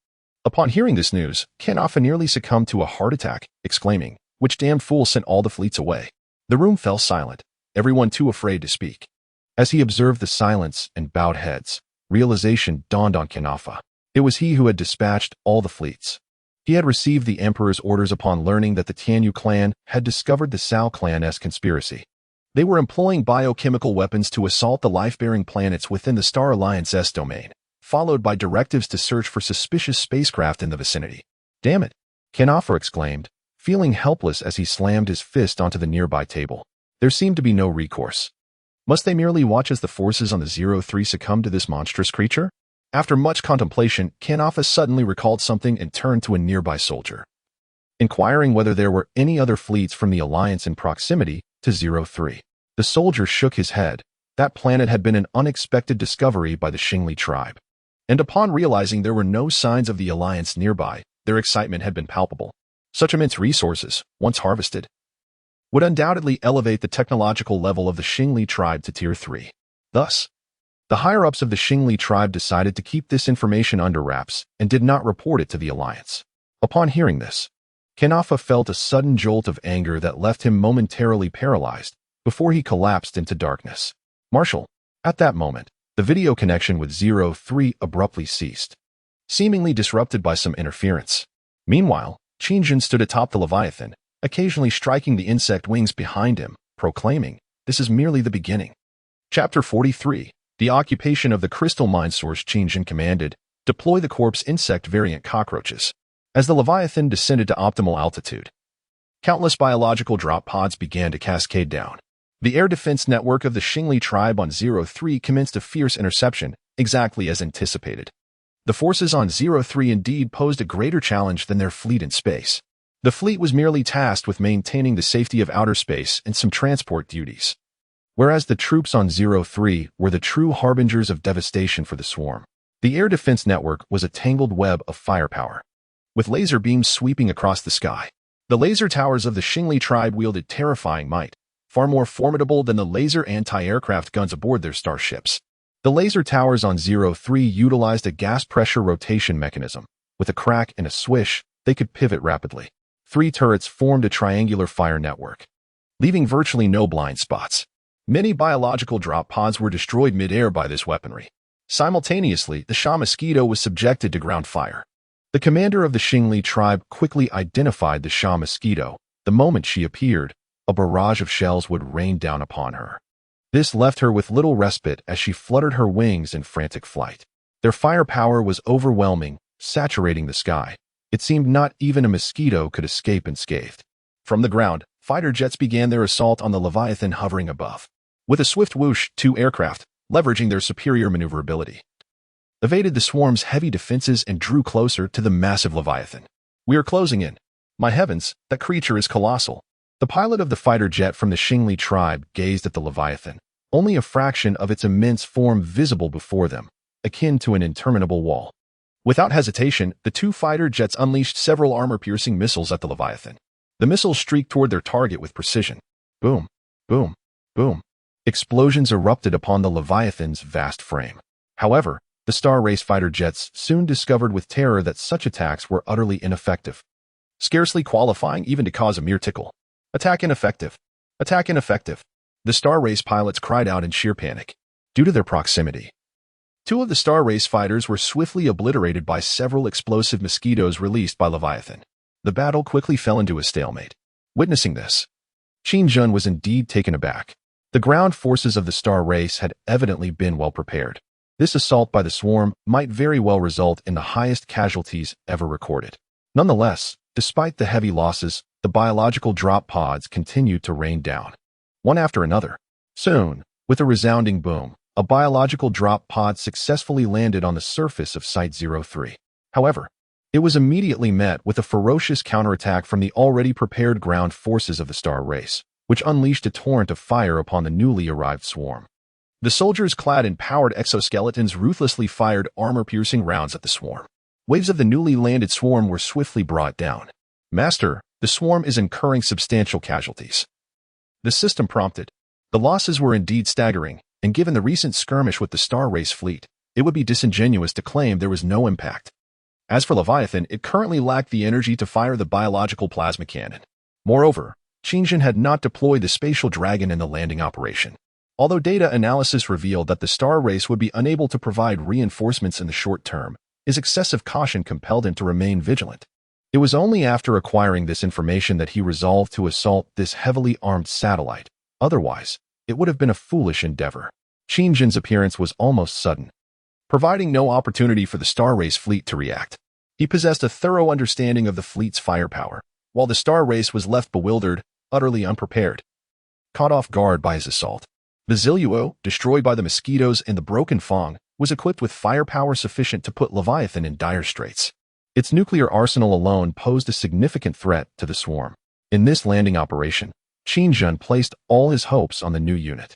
[SPEAKER 1] Upon hearing this news, Kanafa nearly succumbed to a heart attack, exclaiming, which damned fool sent all the fleets away? The room fell silent, everyone too afraid to speak. As he observed the silence and bowed heads, realization dawned on Kanafa. It was he who had dispatched all the fleets. He had received the Emperor's orders upon learning that the Tianyu clan had discovered the Cao clan's conspiracy. They were employing biochemical weapons to assault the life-bearing planets within the Star Alliance's domain, followed by directives to search for suspicious spacecraft in the vicinity. Damn it, Kanafa exclaimed, feeling helpless as he slammed his fist onto the nearby table. There seemed to be no recourse. Must they merely watch as the forces on the 03 succumb to this monstrous creature? After much contemplation, Kanafa suddenly recalled something and turned to a nearby soldier, inquiring whether there were any other fleets from the Alliance in proximity to 03. The soldier shook his head. That planet had been an unexpected discovery by the Xingli tribe. And upon realizing there were no signs of the Alliance nearby, their excitement had been palpable. Such immense resources, once harvested, would undoubtedly elevate the technological level of the Xingli tribe to Tier 3. Thus, the higher-ups of the Xingli tribe decided to keep this information under wraps and did not report it to the Alliance. Upon hearing this, Kanafa felt a sudden jolt of anger that left him momentarily paralyzed before he collapsed into darkness. Marshal, at that moment, the video connection with 03 abruptly ceased, seemingly disrupted by some interference. Meanwhile, Qingjun stood atop the Leviathan, occasionally striking the insect wings behind him, proclaiming, "This is merely the beginning." Chapter 43. The occupation of the crystal mine source. Qingjun commanded, deploy the corpse insect variant cockroaches. As the Leviathan descended to optimal altitude, countless biological drop pods began to cascade down. The air defense network of the Xingli tribe on 03 commenced a fierce interception, exactly as anticipated. The forces on 03 indeed posed a greater challenge than their fleet in space. The fleet was merely tasked with maintaining the safety of outer space and some transport duties, whereas the troops on 03 were the true harbingers of devastation for the swarm. The air defense network was a tangled web of firepower, with laser beams sweeping across the sky. The laser towers of the Xingli tribe wielded terrifying might, far more formidable than the laser anti-aircraft guns aboard their starships. The laser towers on 03 utilized a gas pressure rotation mechanism. With a crack and a swish, they could pivot rapidly. 3 turrets formed a triangular fire network, leaving virtually no blind spots. Many biological drop pods were destroyed mid-air by this weaponry. Simultaneously, the Sha mosquito was subjected to ground fire. The commander of the Xingli tribe quickly identified the Sha mosquito. The moment she appeared, a barrage of shells would rain down upon her. This left her with little respite as she fluttered her wings in frantic flight. Their firepower was overwhelming, saturating the sky. It seemed not even a mosquito could escape unscathed. From the ground, fighter jets began their assault on the Leviathan hovering above. With a swift whoosh, 2 aircraft, leveraging their superior maneuverability, evaded the swarm's heavy defenses and drew closer to the massive Leviathan. "We are closing in. My heavens, that creature is colossal." The pilot of the fighter jet from the Xingli tribe gazed at the Leviathan, only a fraction of its immense form visible before them, akin to an interminable wall. Without hesitation, the 2 fighter jets unleashed several armor-piercing missiles at the Leviathan. The missiles streaked toward their target with precision. Boom, boom, boom. Explosions erupted upon the Leviathan's vast frame. However, the Star Race fighter jets soon discovered with terror that such attacks were utterly ineffective, scarcely qualifying even to cause a mere tickle. "Attack ineffective! Attack ineffective!" The Star Race pilots cried out in sheer panic. Due to their proximity, 2 of the Star Race fighters were swiftly obliterated by several explosive mosquitoes released by Leviathan. The battle quickly fell into a stalemate. Witnessing this, Qin Jun was indeed taken aback. The ground forces of the Star Race had evidently been well prepared. This assault by the swarm might very well result in the highest casualties ever recorded. Nonetheless, despite the heavy losses, the biological drop pods continued to rain down, one after another. Soon, with a resounding boom, a biological drop pod successfully landed on the surface of Site 03. However, it was immediately met with a ferocious counterattack from the already prepared ground forces of the Star Race, which unleashed a torrent of fire upon the newly arrived swarm. The soldiers clad in powered exoskeletons ruthlessly fired armor-piercing rounds at the swarm. Waves of the newly landed swarm were swiftly brought down. "Master, the swarm is incurring substantial casualties." The system prompted. The losses were indeed staggering, and given the recent skirmish with the Star Race fleet, it would be disingenuous to claim there was no impact. As for Leviathan, it currently lacked the energy to fire the biological plasma cannon. Moreover, Qingjin had not deployed the spatial dragon in the landing operation. Although data analysis revealed that the Star Race would be unable to provide reinforcements in the short term, his excessive caution compelled him to remain vigilant. It was only after acquiring this information that he resolved to assault this heavily armed satellite. Otherwise, it would have been a foolish endeavor. Qingjin's appearance was almost sudden, providing no opportunity for the Star Race fleet to react. He possessed a thorough understanding of the fleet's firepower, while the Star Race was left bewildered, utterly unprepared. Caught off guard by his assault, the Ziluo, destroyed by the mosquitoes and the broken Fong, was equipped with firepower sufficient to put Leviathan in dire straits. Its nuclear arsenal alone posed a significant threat to the swarm. In this landing operation, Qingjun placed all his hopes on the new unit.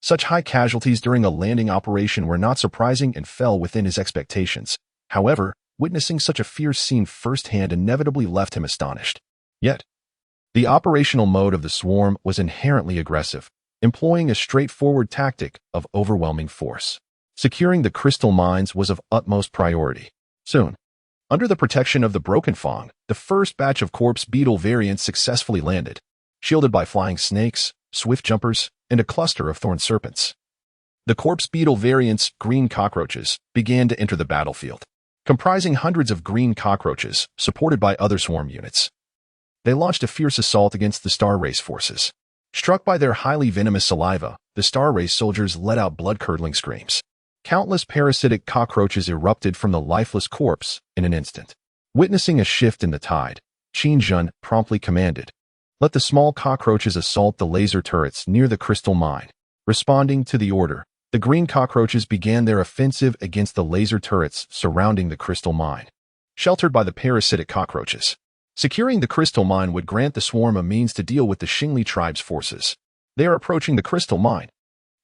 [SPEAKER 1] Such high casualties during a landing operation were not surprising and fell within his expectations. However, witnessing such a fierce scene firsthand inevitably left him astonished. Yet, the operational mode of the swarm was inherently aggressive, employing a straightforward tactic of overwhelming force. Securing the crystal mines was of utmost priority. Soon, under the protection of the broken Fong, the first batch of corpse beetle variants successfully landed, shielded by flying snakes, swift jumpers, and a cluster of thorn serpents. The corpse beetle variants, green cockroaches, began to enter the battlefield, comprising hundreds of green cockroaches, supported by other swarm units. They launched a fierce assault against the Star Race forces. Struck by their highly venomous saliva, the Star Race soldiers let out blood-curdling screams. Countless parasitic cockroaches erupted from the lifeless corpse in an instant. Witnessing a shift in the tide, Qingjun promptly commanded, "Let the small cockroaches assault the laser turrets near the crystal mine." Responding to the order, the green cockroaches began their offensive against the laser turrets surrounding the crystal mine. Sheltered by the parasitic cockroaches, securing the crystal mine would grant the swarm a means to deal with the Xingli tribe's forces. "They are approaching the crystal mine,"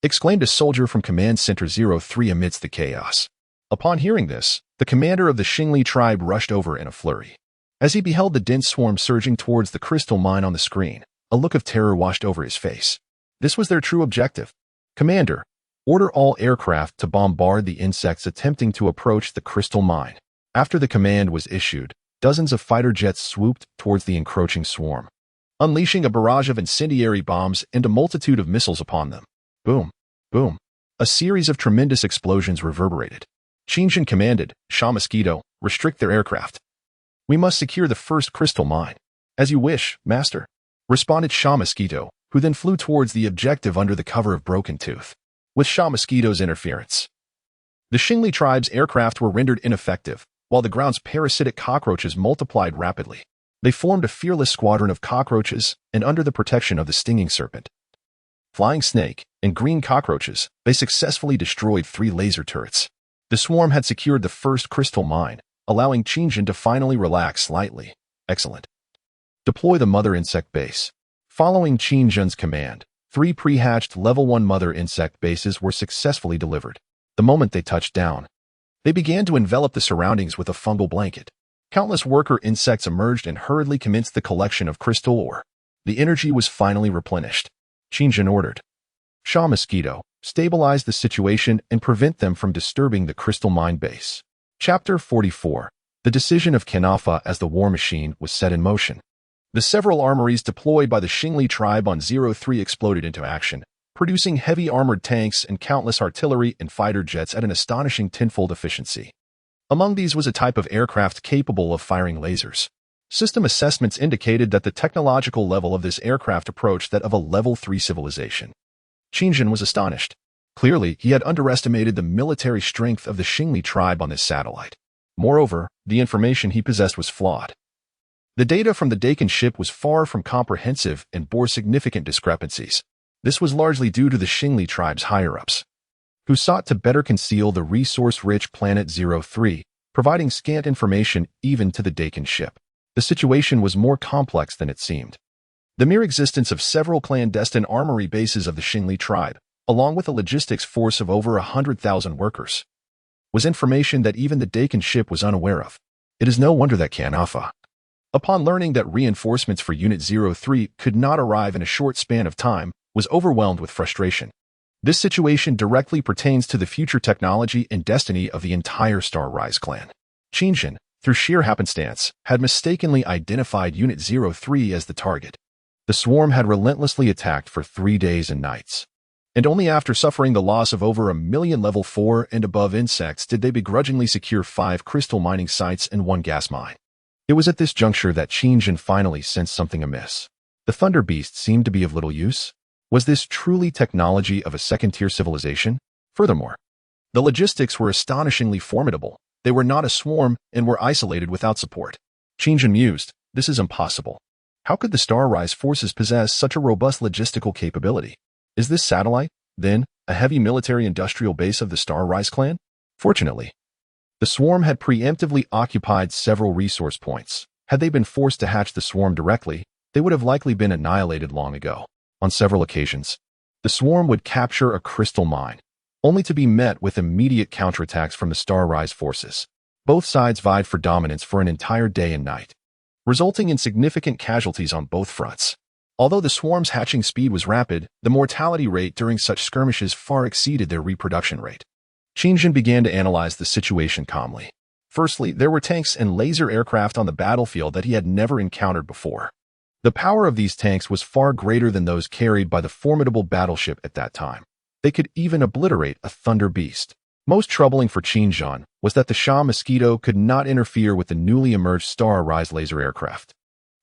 [SPEAKER 1] exclaimed a soldier from Command Center 03 amidst the chaos. Upon hearing this, the commander of the Xingli tribe rushed over in a flurry. As he beheld the dense swarm surging towards the crystal mine on the screen, a look of terror washed over his face. This was their true objective. "Commander, order all aircraft to bombard the insects attempting to approach the crystal mine." After the command was issued, dozens of fighter jets swooped towards the encroaching swarm. unleashing a barrage of incendiary bombs and a multitude of missiles upon them. Boom, boom. A series of tremendous explosions reverberated. Qingjin commanded, "Sha Mosquito, restrict their aircraft. We must secure the first crystal mine." "As you wish, master," responded Sha Mosquito, who then flew towards the objective under the cover of Broken Tooth. With Sha Mosquito's interference, the Xingli tribe's aircraft were rendered ineffective, while the ground's parasitic cockroaches multiplied rapidly. They formed a fearless squadron of cockroaches, and under the protection of the stinging serpent, flying snake, and green cockroaches, they successfully destroyed 3 laser turrets. The swarm had secured the first crystal mine, allowing Qingjin to finally relax slightly. Excellent. Deploy the mother insect base. Following Qingjin's command, 3 pre-hatched level 1 mother insect bases were successfully delivered. The moment they touched down, they began to envelop the surroundings with a fungal blanket. Countless worker insects emerged and hurriedly commenced the collection of crystal ore. The energy was finally replenished. Qingjin ordered, "Sha Mosquito, stabilize the situation and prevent them from disturbing the crystal mine base." Chapter 44. The decision of Kanafa as the war machine was set in motion. The several armories deployed by the Xingli tribe on 03 exploded into action, producing heavy armored tanks and countless artillery and fighter jets at an astonishing tenfold efficiency. Among these was a type of aircraft capable of firing lasers. System assessments indicated that the technological level of this aircraft approached that of a level 3 civilization. Qingjin was astonished. Clearly, he had underestimated the military strength of the Xingli tribe on this satellite. Moreover, the information he possessed was flawed. The data from the Dakin ship was far from comprehensive and bore significant discrepancies. This was largely due to the Xingli tribe's higher-ups, who sought to better conceal the resource-rich Planet 03, providing scant information even to the Dakin ship. The situation was more complex than it seemed. The mere existence of several clandestine armory bases of the Xingli tribe, along with a logistics force of over 100,000 workers, was information that even the Dakin ship was unaware of. It is no wonder that Kanafa, upon learning that reinforcements for Unit 03 could not arrive in a short span of time, was overwhelmed with frustration. This situation directly pertains to the future technology and destiny of the entire Starrise clan. Qingjin, through sheer happenstance, had mistakenly identified Unit 03 as the target. The swarm had relentlessly attacked for 3 days and nights, and only after suffering the loss of over 1 million level 4 and above insects did they begrudgingly secure 5 crystal mining sites and 1 gas mine. It was at this juncture that Qingjin finally sensed something amiss. The Thunder Beast seemed to be of little use. Was this truly technology of a second-tier civilization? Furthermore, the logistics were astonishingly formidable. They were not a swarm and were isolated without support. Qingjin mused, this is impossible. How could the Starrise forces possess such a robust logistical capability? Is this satellite, then, a heavy military-industrial base of the Starrise clan? Fortunately, the swarm had preemptively occupied several resource points. Had they been forced to hatch the swarm directly, they would have likely been annihilated long ago. On several occasions, the swarm would capture a crystal mine, only to be met with immediate counterattacks from the Starrise forces. Both sides vied for dominance for an entire day and night, resulting in significant casualties on both fronts. Although the swarm's hatching speed was rapid, the mortality rate during such skirmishes far exceeded their reproduction rate. Qingjin began to analyze the situation calmly. Firstly, there were tanks and laser aircraft on the battlefield that he had never encountered before. The power of these tanks was far greater than those carried by the formidable battleship at that time. They could even obliterate a Thunder Beast. Most troubling for Qingjin was that the Sha Mosquito could not interfere with the newly emerged Starrise laser aircraft.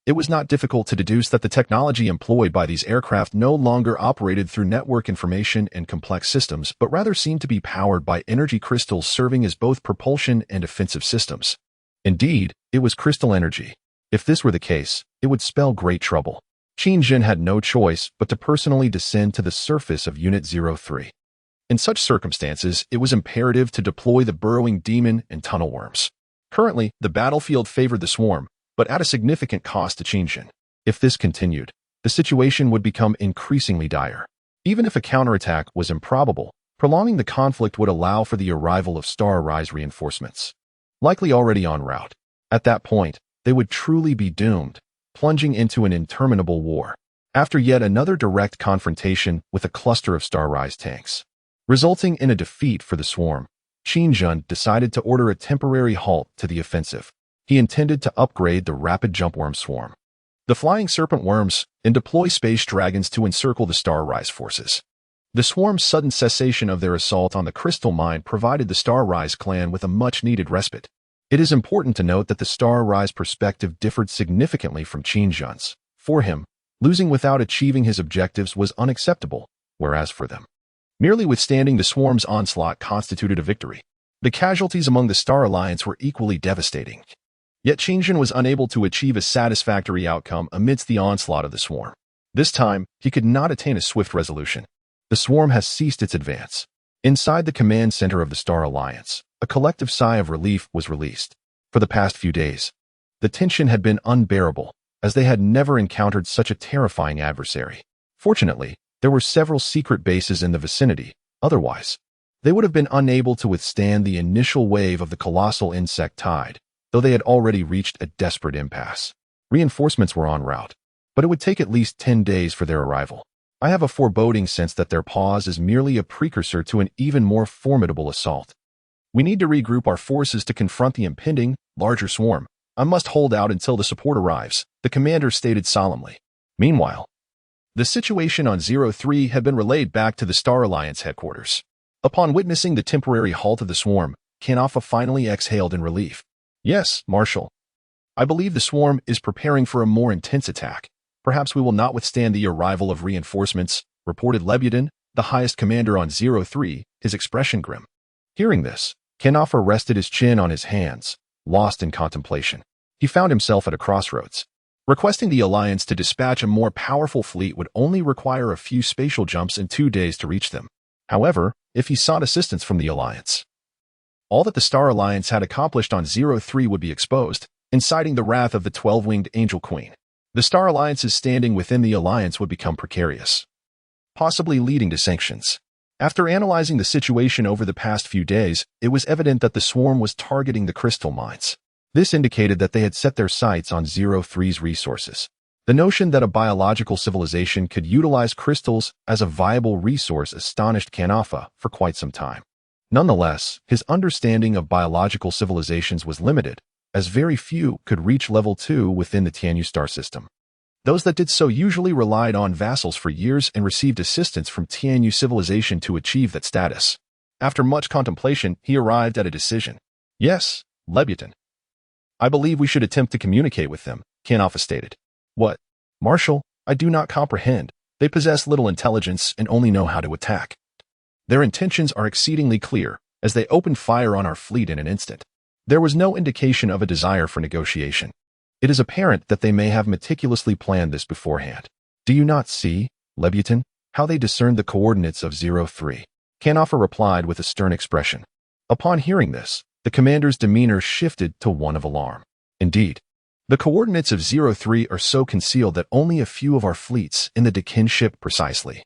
[SPEAKER 1] It was not difficult to deduce that the technology employed by these aircraft no longer operated through network information and complex systems, but rather seemed to be powered by energy crystals serving as both propulsion and offensive systems. Indeed, it was crystal energy. If this were the case, it would spell great trouble. Qingjin had no choice but to personally descend to the surface of Unit 03. In such circumstances, it was imperative to deploy the burrowing demon and tunnel worms. Currently, the battlefield favored the swarm, but at a significant cost to Qingjin. If this continued, the situation would become increasingly dire. Even if a counterattack was improbable, prolonging the conflict would allow for the arrival of Starrise reinforcements, likely already en route. At that point, they would truly be doomed, plunging into an interminable war. After yet another direct confrontation with a cluster of Starrise tanks, resulting in a defeat for the swarm, Qingjin decided to order a temporary halt to the offensive. He intended to upgrade the rapid jumpworm swarm. the flying serpent worms, and deploy space dragons to encircle the Star Rise forces. The swarm's sudden cessation of their assault on the crystal mine provided the Star Rise clan with a much-needed respite. It is important to note that the Star Rise perspective differed significantly from Qin Jun's. For him, losing without achieving his objectives was unacceptable, whereas for them, merely withstanding the swarm's onslaught constituted a victory. The casualties among the Star Alliance were equally devastating. Yet Qin Jun was unable to achieve a satisfactory outcome amidst the onslaught of the swarm. This time, he could not attain a swift resolution. The swarm has ceased its advance. Inside the command center of the Star Alliance, a collective sigh of relief was released. For the past few days, the tension had been unbearable, as they had never encountered such a terrifying adversary. Fortunately, there were several secret bases in the vicinity. Otherwise, they would have been unable to withstand the initial wave of the colossal insect tide, though they had already reached a desperate impasse. Reinforcements were en route, but it would take at least 10 days for their arrival. I have a foreboding sense that their pause is merely a precursor to an even more formidable assault. We need to regroup our forces to confront the impending, larger swarm. I must hold out until the support arrives, the commander stated solemnly. Meanwhile, the situation on 03 had been relayed back to the Star Alliance headquarters. Upon witnessing the temporary halt of the swarm, Kanafa finally exhaled in relief. Yes, Marshal. I believe the swarm is preparing for a more intense attack. Perhaps we will not withstand the arrival of reinforcements, reported Lebyadin, the highest commander on 03, his expression grim. Hearing this, Kanafa rested his chin on his hands, lost in contemplation. He found himself at a crossroads. Requesting the Alliance to dispatch a more powerful fleet would only require a few spatial jumps and 2 days to reach them. However, if he sought assistance from the Alliance, all that the Star Alliance had accomplished on 03 would be exposed, inciting the wrath of the 12-winged Angel Queen. The Star Alliance's standing within the Alliance would become precarious, possibly leading to sanctions. After analyzing the situation over the past few days, it was evident that the swarm was targeting the crystal mines. This indicated that they had set their sights on 03's resources. The notion that a biological civilization could utilize crystals as a viable resource astonished Kanafa for quite some time. Nonetheless, his understanding of biological civilizations was limited, as very few could reach level 2 within the Tianyu star system. Those that did so usually relied on vassals for years and received assistance from Tianyu civilization to achieve that status. After much contemplation, he arrived at a decision. Yes, Lebyadin. I believe we should attempt to communicate with them, Kanafa stated. What? Marshal, I do not comprehend. They possess little intelligence and only know how to attack. Their intentions are exceedingly clear, as they opened fire on our fleet in an instant. There was no indication of a desire for negotiation. It is apparent that they may have meticulously planned this beforehand. Do you not see, Lebyadin, how they discerned the coordinates of 03? Kanafa replied with a stern expression. Upon hearing this, the commander's demeanor shifted to one of alarm. Indeed, the coordinates of 03 are so concealed that only a few of our fleets in the Dakin ship precisely.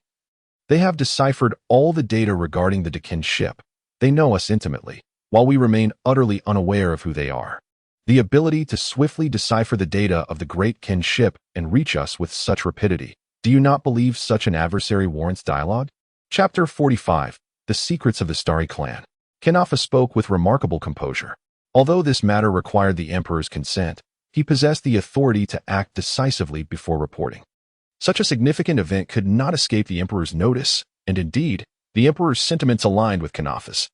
[SPEAKER 1] They have deciphered all the data regarding the Dakin ship. They know us intimately, while we remain utterly unaware of who they are. The ability to swiftly decipher the data of the great Qin ship and reach us with such rapidity. Do you not believe such an adversary warrants dialogue? Chapter 45, The Secrets of the Starry Clan. Kanafa spoke with remarkable composure. Although this matter required the Emperor's consent, he possessed the authority to act decisively before reporting. Such a significant event could not escape the Emperor's notice, and indeed, the Emperor's sentiments aligned with Kanafa's.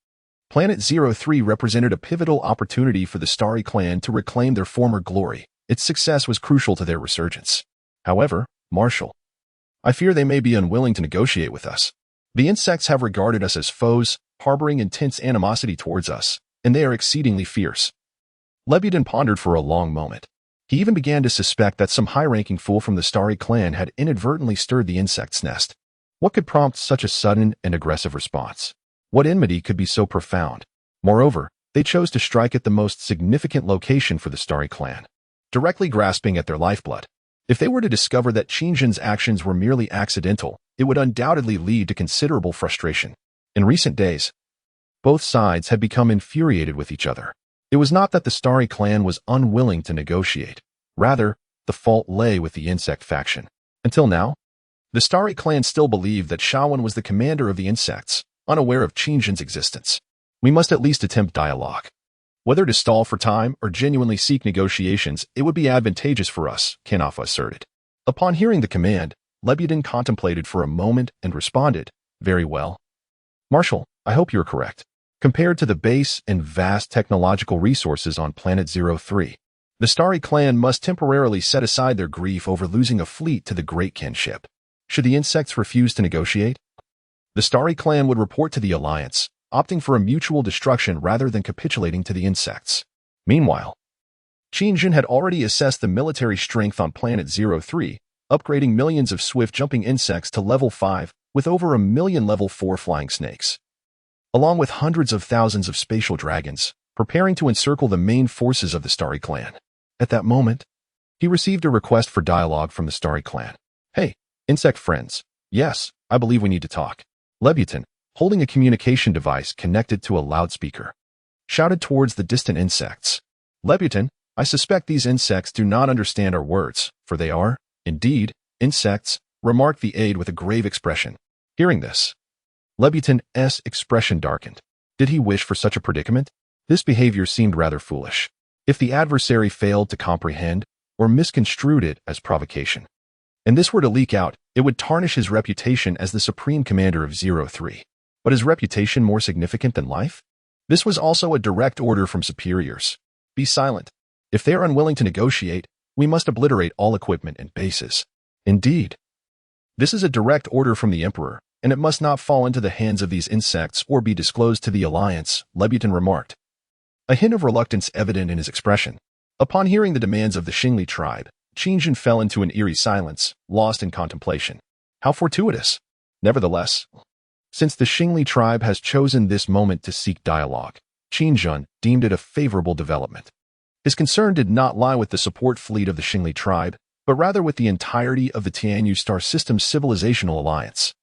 [SPEAKER 1] Planet 03 represented a pivotal opportunity for the Starry Clan to reclaim their former glory. Its success was crucial to their resurgence. However, Marshal, I fear they may be unwilling to negotiate with us. The insects have regarded us as foes, harboring intense animosity towards us, and they are exceedingly fierce. Lebyadin pondered for a long moment. He even began to suspect that some high-ranking fool from the Starry Clan had inadvertently stirred the insect's nest. What could prompt such a sudden and aggressive response? What enmity could be so profound? Moreover, they chose to strike at the most significant location for the Starry Clan, directly grasping at their lifeblood. If they were to discover that Qin Jun's actions were merely accidental, it would undoubtedly lead to considerable frustration. In recent days, both sides had become infuriated with each other. It was not that the Starry Clan was unwilling to negotiate. Rather, the fault lay with the insect faction. Until now, the Starry Clan still believed that Shawan was the commander of the insects, unaware of Qin Jun's existence. We must at least attempt dialogue. Whether to stall for time or genuinely seek negotiations, it would be advantageous for us, Kanafa asserted. Upon hearing the command, Lebutin contemplated for a moment and responded, "Very well. Marshal, I hope you're correct. Compared to the base and vast technological resources on Planet 03, the Starry clan must temporarily set aside their grief over losing a fleet to the Great Kinship. Should the insects refuse to negotiate, the Starry clan would report to the Alliance, opting for a mutual destruction rather than capitulating to the insects." Meanwhile, Qingjun had already assessed the military strength on Planet 03, upgrading millions of swift-jumping insects to level 5 with over 1,000,000 level 4 flying snakes, along with hundreds of thousands of spatial dragons, preparing to encircle the main forces of the Starry clan. At that moment, he received a request for dialogue from the Starry clan. "Hey, insect friends. Yes, I believe we need to talk." Lebutin, holding a communication device connected to a loudspeaker, shouted towards the distant insects. "Lebutin, I suspect these insects do not understand our words, for they are, indeed, insects," remarked the aide with a grave expression. Hearing this, Lebutin's expression darkened. Did he wish for such a predicament? This behavior seemed rather foolish. If the adversary failed to comprehend or misconstrued it as provocation, and this were to leak out, it would tarnish his reputation as the supreme commander of 03. But is reputation more significant than life? This was also a direct order from superiors. Be silent. If they are unwilling to negotiate, we must obliterate all equipment and bases. Indeed, this is a direct order from the Emperor, and it must not fall into the hands of these insects or be disclosed to the Alliance, Lebutin remarked, a hint of reluctance evident in his expression. Upon hearing the demands of the Xingli tribe, Qingjun fell into an eerie silence, lost in contemplation. How fortuitous! Nevertheless, since the Xingli tribe has chosen this moment to seek dialogue, Qingjun deemed it a favorable development. His concern did not lie with the support fleet of the Xingli tribe, but rather with the entirety of the Tianyu star system's civilizational alliance.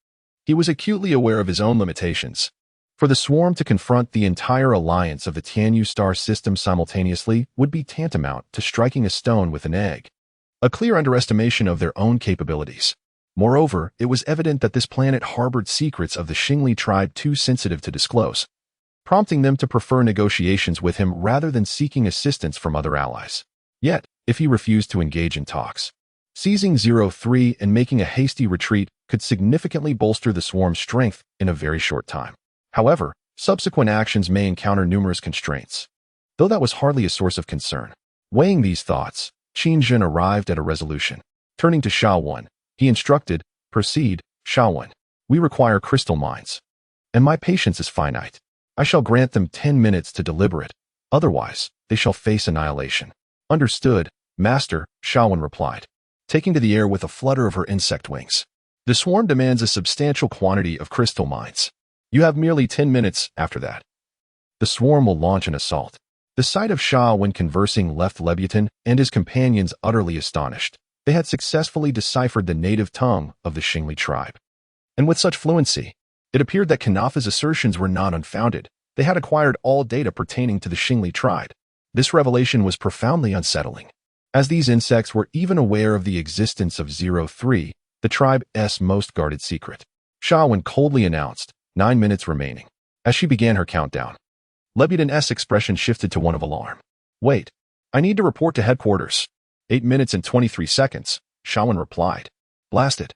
[SPEAKER 1] He was acutely aware of his own limitations. For the swarm to confront the entire alliance of the Tianyu star system simultaneously would be tantamount to striking a stone with an egg, a clear underestimation of their own capabilities. Moreover, it was evident that this planet harbored secrets of the Xingli tribe too sensitive to disclose, prompting them to prefer negotiations with him rather than seeking assistance from other allies. Yet, if he refused to engage in talks, seizing 03 and making a hasty retreat could significantly bolster the swarm's strength in a very short time. However, subsequent actions may encounter numerous constraints, though that was hardly a source of concern. Weighing these thoughts, Qingjun arrived at a resolution. Turning to Shaowen, he instructed, "Proceed, Shaowen. We require crystal mines, and my patience is finite. I shall grant them 10 minutes to deliberate. Otherwise, they shall face annihilation." "Understood, Master," Shaowen replied, taking to the air with a flutter of her insect wings. "The swarm demands a substantial quantity of crystal mines. You have merely 10 minutes after that. The swarm will launch an assault." The sight of Sha when conversing left Lebutin and his companions utterly astonished. They had successfully deciphered the native tongue of the Xingli tribe, and with such fluency, it appeared that Kanafa's assertions were not unfounded. They had acquired all data pertaining to the Xingli tribe. This revelation was profoundly unsettling, as these insects were even aware of the existence of 03, the tribe's most guarded secret. Shaowen coldly announced, 9 minutes remaining. As she began her countdown, Lebutin's expression shifted to one of alarm. "Wait, I need to report to headquarters." 8 minutes and 23 seconds, Shaowen replied. "Blast it.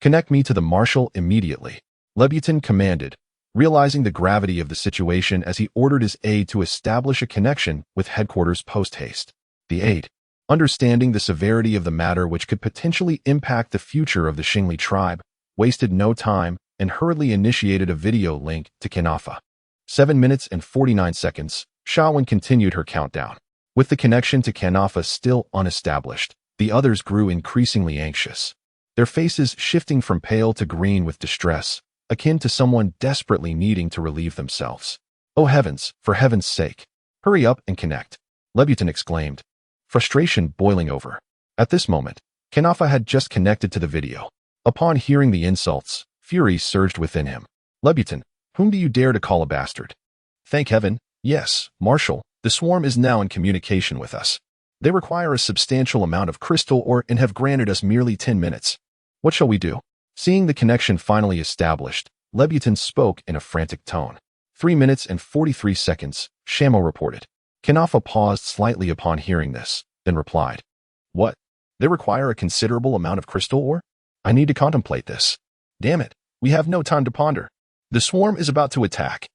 [SPEAKER 1] Connect me to the Marshal immediately," Lebutin commanded, realizing the gravity of the situation as he ordered his aide to establish a connection with headquarters post-haste. The aide, understanding the severity of the matter which could potentially impact the future of the Xingli tribe, wasted no time and hurriedly initiated a video link to Kanafa. 7 minutes and 49 seconds, Shaowen continued her countdown. With the connection to Kanafa still unestablished, the others grew increasingly anxious, their faces shifting from pale to green with distress, akin to someone desperately needing to relieve themselves. "Oh heavens, for heaven's sake, hurry up and connect," Lebutin exclaimed, frustration boiling over. At this moment, Kanafa had just connected to the video. Upon hearing the insults, fury surged within him. "Lebutin, whom do you dare to call a bastard?" "Thank heaven, yes, Marshal, the swarm is now in communication with us. They require a substantial amount of crystal ore and have granted us merely 10 minutes. What shall we do?" Seeing the connection finally established, Lebutin spoke in a frantic tone. 3 minutes and 43 seconds, Shamo reported. Kanafa paused slightly upon hearing this, then replied, "What? They require a considerable amount of crystal ore? I need to contemplate this. Damn it, we have no time to ponder. The swarm is about to attack.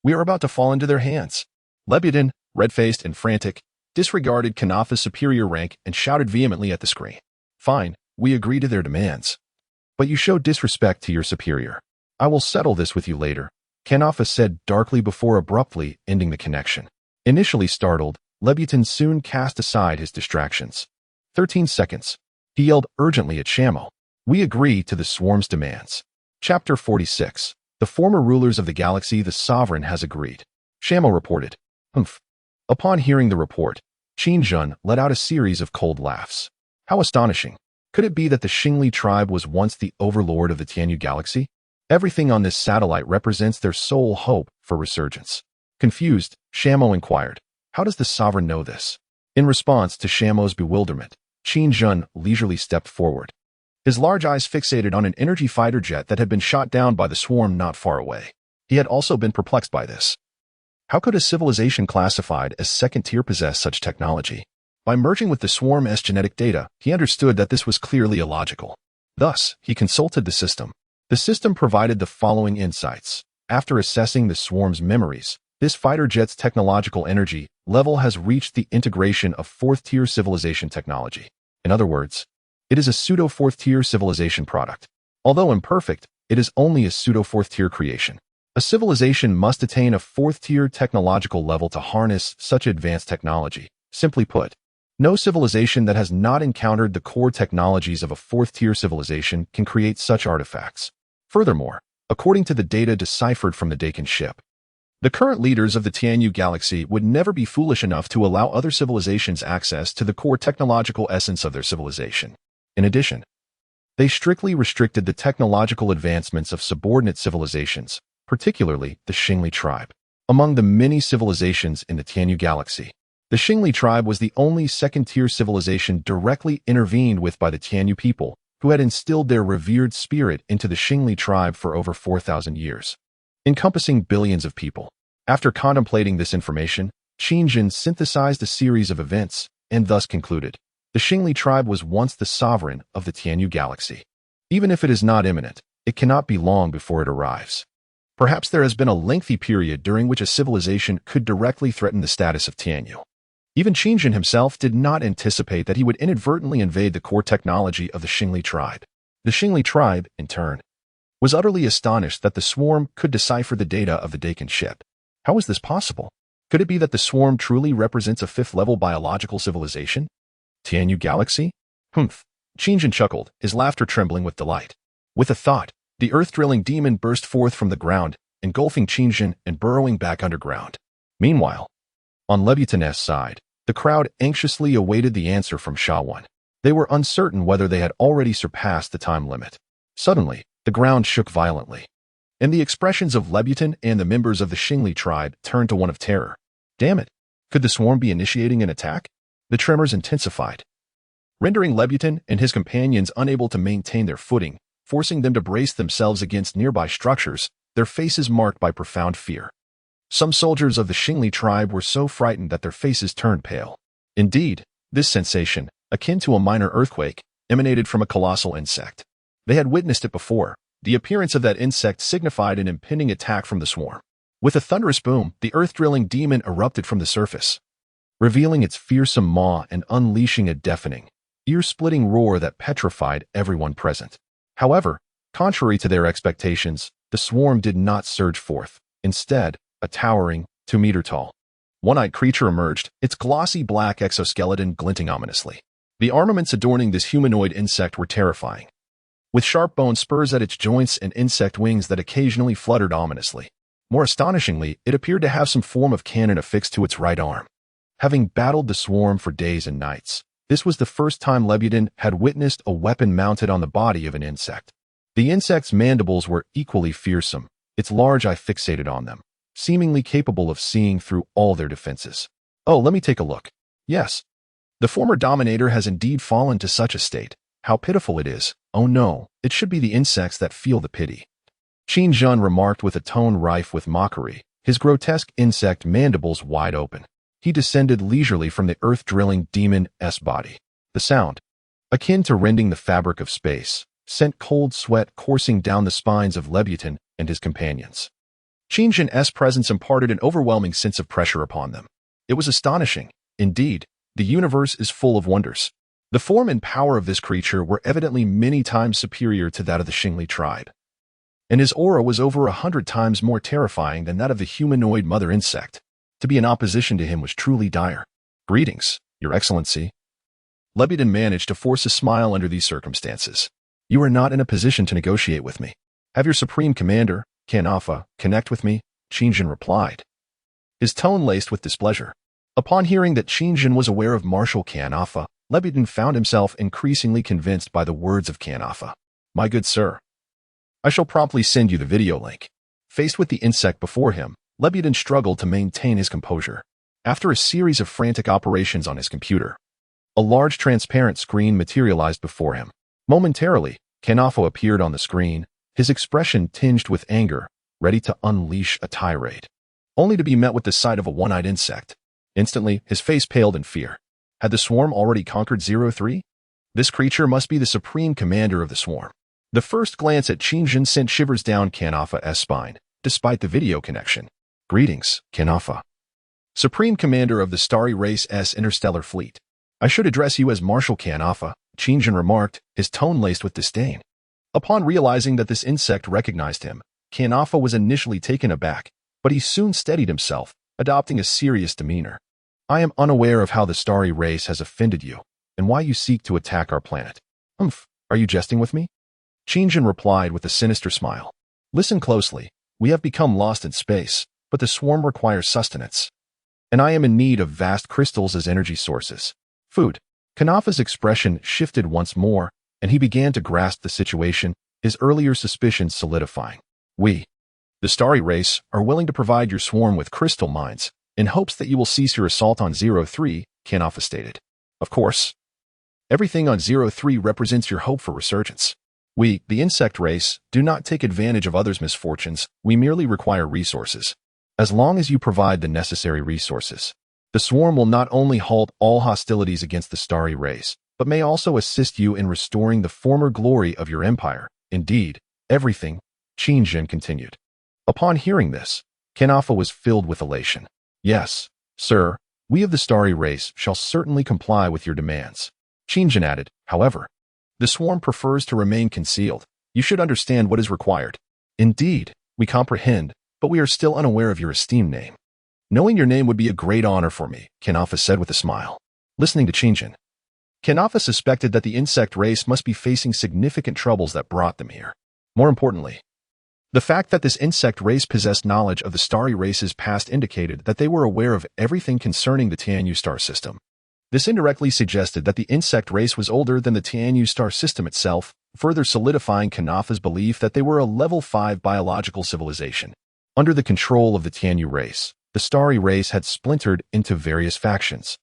[SPEAKER 1] We are about to fall into their hands." Lebutin, red-faced and frantic, disregarded Kanafa's superior rank and shouted vehemently at the screen. "Fine, we agree to their demands. But you show disrespect to your superior. I will settle this with you later," Kanafa said darkly before abruptly ending the connection. Initially startled, Lebutin soon cast aside his distractions. 13 seconds. He yelled urgently at Shamo. "We agree to the swarm's demands." Chapter 46. The former rulers of the galaxy, the Sovereign has agreed. Shamo reported. Humph. Upon hearing the report, Qingjun let out a series of cold laughs. How astonishing. Could it be that the Xingli tribe was once the overlord of the Tianyu galaxy? Everything on this satellite represents their sole hope for resurgence. Confused, Shamo inquired, "How does the Sovereign know this?" In response to Shamo's bewilderment, Qingjun leisurely stepped forward. His large eyes fixated on an energy fighter jet that had been shot down by the swarm not far away. He had also been perplexed by this. How could a civilization classified as second-tier possess such technology? By merging with the swarm's genetic data, he understood that this was clearly illogical. Thus, he consulted the system. The system provided the following insights. After assessing the swarm's memories, this fighter jet's technological energy level has reached the integration of fourth-tier civilization technology. In other words, it is a pseudo-fourth-tier civilization product. Although imperfect, it is only a pseudo-fourth-tier creation. A civilization must attain a fourth-tier technological level to harness such advanced technology. Simply put, no civilization that has not encountered the core technologies of a fourth-tier civilization can create such artifacts. Furthermore, according to the data deciphered from the Dakin ship, the current leaders of the Tianyu galaxy would never be foolish enough to allow other civilizations access to the core technological essence of their civilization. In addition, they strictly restricted the technological advancements of subordinate civilizations, particularly the Xingli tribe. Among the many civilizations in the Tianyu galaxy, the Xingli tribe was the only second-tier civilization directly intervened with by the Tianyu people, who had instilled their revered spirit into the Xingli tribe for over 4,000 years, encompassing billions of people. After contemplating this information, Qingjun synthesized a series of events and thus concluded, the Xingli tribe was once the sovereign of the Tianyu galaxy. Even if it is not imminent, it cannot be long before it arrives. Perhaps there has been a lengthy period during which a civilization could directly threaten the status of Tianyu. Even Qingjun himself did not anticipate that he would inadvertently invade the core technology of the Xingli tribe. The Xingli tribe, in turn, was utterly astonished that the swarm could decipher the data of the Dakin ship. How is this possible? Could it be that the swarm truly represents a fifth-level biological civilization? Tianyu galaxy? Humph. Qingjun chuckled, his laughter trembling with delight. With a thought, the earth-drilling demon burst forth from the ground, engulfing Qingjun and burrowing back underground. Meanwhile, on Lebutin's side, the crowd anxiously awaited the answer from Shawan. They were uncertain whether they had already surpassed the time limit. Suddenly, the ground shook violently, and the expressions of Lebutin and the members of the Xingli tribe turned to one of terror. Damn it! Could the swarm be initiating an attack? The tremors intensified, rendering Lebutin and his companions unable to maintain their footing, forcing them to brace themselves against nearby structures, their faces marked by profound fear. Some soldiers of the Xingli tribe were so frightened that their faces turned pale. Indeed, this sensation, akin to a minor earthquake, emanated from a colossal insect. They had witnessed it before. The appearance of that insect signified an impending attack from the swarm. With a thunderous boom, the earth-drilling demon erupted from the surface, revealing its fearsome maw and unleashing a deafening, ear-splitting roar that petrified everyone present. However, contrary to their expectations, the swarm did not surge forth. Instead, a towering, 2-meter-tall, one-eyed creature emerged, its glossy black exoskeleton glinting ominously. The armaments adorning this humanoid insect were terrifying, with sharp bone spurs at its joints and insect wings that occasionally fluttered ominously. More astonishingly, it appeared to have some form of cannon affixed to its right arm. Having battled the swarm for days and nights, this was the first time Lebutin had witnessed a weapon mounted on the body of an insect. The insect's mandibles were equally fearsome, its large eye fixated on them, seemingly capable of seeing through all their defenses. Oh, let me take a look. Yes, the former dominator has indeed fallen to such a state. How pitiful it is. Oh no, it should be the insects that feel the pity. Qingjun remarked with a tone rife with mockery, his grotesque insect mandibles wide open. he descended leisurely from the earth-drilling demon's body. The sound, akin to rending the fabric of space, sent cold sweat coursing down the spines of Lebutin and his companions. Qingjin's presence imparted an overwhelming sense of pressure upon them. It was astonishing. Indeed, the universe is full of wonders. The form and power of this creature were evidently many times superior to that of the Xingli tribe, and his aura was over 100 times more terrifying than that of the humanoid mother insect. To be in opposition to him was truly dire. "Greetings, Your Excellency." Lebutin managed to force a smile under these circumstances. "You are not in a position to negotiate with me. Have your Supreme Commander, Kanafa, connect with me," Qingjin replied, his tone laced with displeasure. Upon hearing that Qingjin was aware of Marshal Kanafa, Lebutin found himself increasingly convinced by the words of Kanafa. "My good sir, I shall promptly send you the video link." Faced with the insect before him, Lebutin struggled to maintain his composure. After a series of frantic operations on his computer, a large transparent screen materialized before him. Momentarily, Kanafa appeared on the screen, his expression tinged with anger, ready to unleash a tirade, only to be met with the sight of a one-eyed insect. Instantly, his face paled in fear. Had the swarm already conquered 03? This creature must be the supreme commander of the swarm. The first glance at Qingjin sent shivers down Kanafa's spine, despite the video connection. "Greetings, Kanafa, Supreme Commander of the Starry Race's Interstellar Fleet. I should address you as Marshal Kanafa," Qingjin remarked, his tone laced with disdain. Upon realizing that this insect recognized him, Kanafa was initially taken aback, but he soon steadied himself, adopting a serious demeanor. "I am unaware of how the Starry Race has offended you, and why you seek to attack our planet." Are you jesting with me?" Qingjin replied with a sinister smile. "Listen closely. We have become lost in space, but the swarm requires sustenance, and I am in need of vast crystals as energy sources. Food." Kanafa's expression shifted once more, and he began to grasp the situation, his earlier suspicions solidifying. "We, the Starry Race, are willing to provide your swarm with crystal mines, in hopes that you will cease your assault on 03, Kanafa stated. "Of course. Everything on 03 represents your hope for resurgence. We, the insect race, do not take advantage of others' misfortunes, we merely require resources. As long as you provide the necessary resources, the swarm will not only halt all hostilities against the Starry Race, but may also assist you in restoring the former glory of your empire. Indeed, everything," Qingjin continued. Upon hearing this, Kanafa was filled with elation. "Yes, sir, we of the Starry Race shall certainly comply with your demands." Qingjin added, "However, the swarm prefers to remain concealed. You should understand what is required." "Indeed, we comprehend, but we are still unaware of your esteemed name." "Knowing your name would be a great honor for me," Kanafa said with a smile. Listening to Qingjin, Kanafa suspected that the insect race must be facing significant troubles that brought them here. More importantly, the fact that this insect race possessed knowledge of the Starry Race's past indicated that they were aware of everything concerning the Tianyu star system. This indirectly suggested that the insect race was older than the Tianyu star system itself, further solidifying Kanafa's belief that they were a level 5 biological civilization. Under the control of the Tianyu race, the Starry Race had splintered into various factions,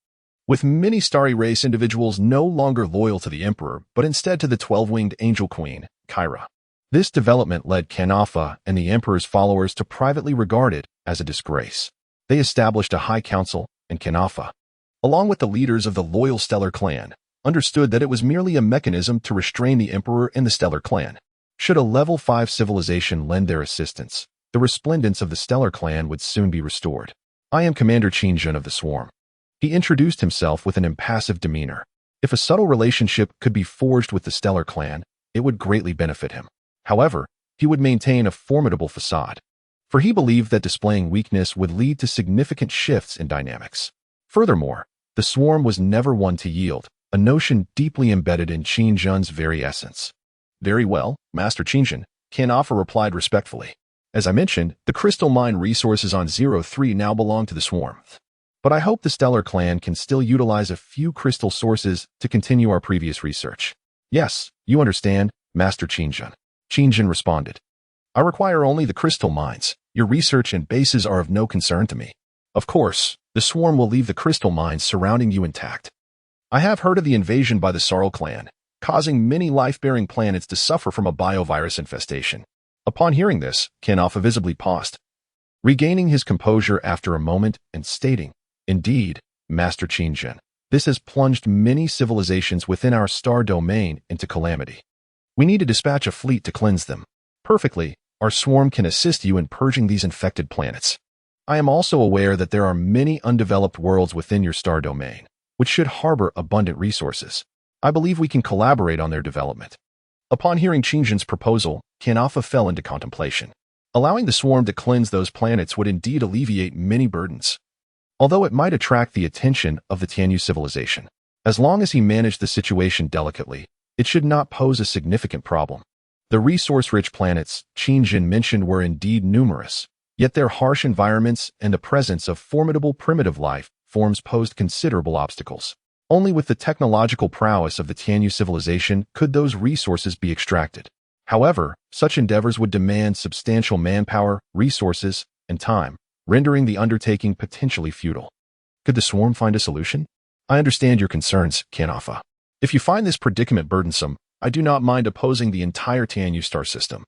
[SPEAKER 1] with many Starry Race individuals no longer loyal to the Emperor, but instead to the 12-winged Angel Queen, Kyra. This development led Kanafa and the Emperor's followers to privately regard it as a disgrace. They established a high council, and Kanafa, along with the leaders of the loyal Stellar clan, understood that it was merely a mechanism to restrain the Emperor and the Stellar clan. Should a level 5 civilization lend their assistance, the resplendence of the Stellar clan would soon be restored. "I am Commander Qingjin of the Swarm." He introduced himself with an impassive demeanor. If a subtle relationship could be forged with the Stellar clan, it would greatly benefit him. However, he would maintain a formidable facade, for he believed that displaying weakness would lead to significant shifts in dynamics. Furthermore, the Swarm was never one to yield, a notion deeply embedded in Qingjin's very essence. "Very well, Master Qingjin," Kanafa replied respectfully. "As I mentioned, the crystal mine resources on 03 now belong to the Swarm. But I hope the Stellar clan can still utilize a few crystal sources to continue our previous research." "Yes, you understand, Master Qingjin," Qingjin responded. "I require only the crystal mines. Your research and bases are of no concern to me. Of course, the Swarm will leave the crystal mines surrounding you intact. I have heard of the invasion by the Sarl clan, causing many life-bearing planets to suffer from a biovirus infestation." Upon hearing this, Kanafa visibly paused, regaining his composure after a moment and stating, Indeed, Master Qingjin, this has plunged many civilizations within our star domain into calamity. We need to dispatch a fleet to cleanse them. Perfectly, our swarm can assist you in purging these infected planets. I am also aware that there are many undeveloped worlds within your star domain, which should harbor abundant resources. I believe we can collaborate on their development. Upon hearing Qingjin's proposal, Kanafa fell into contemplation. Allowing the swarm to cleanse those planets would indeed alleviate many burdens, although it might attract the attention of the Tianyu civilization. As long as he managed the situation delicately, it should not pose a significant problem. The resource-rich planets Qingjin mentioned were indeed numerous, yet their harsh environments and the presence of formidable primitive life forms posed considerable obstacles. Only with the technological prowess of the Tianyu civilization could those resources be extracted. However, such endeavors would demand substantial manpower, resources, and time, rendering the undertaking potentially futile. Could the swarm find a solution? I understand your concerns, Kanafa. If you find this predicament burdensome, I do not mind opposing the entire Tianyu star system.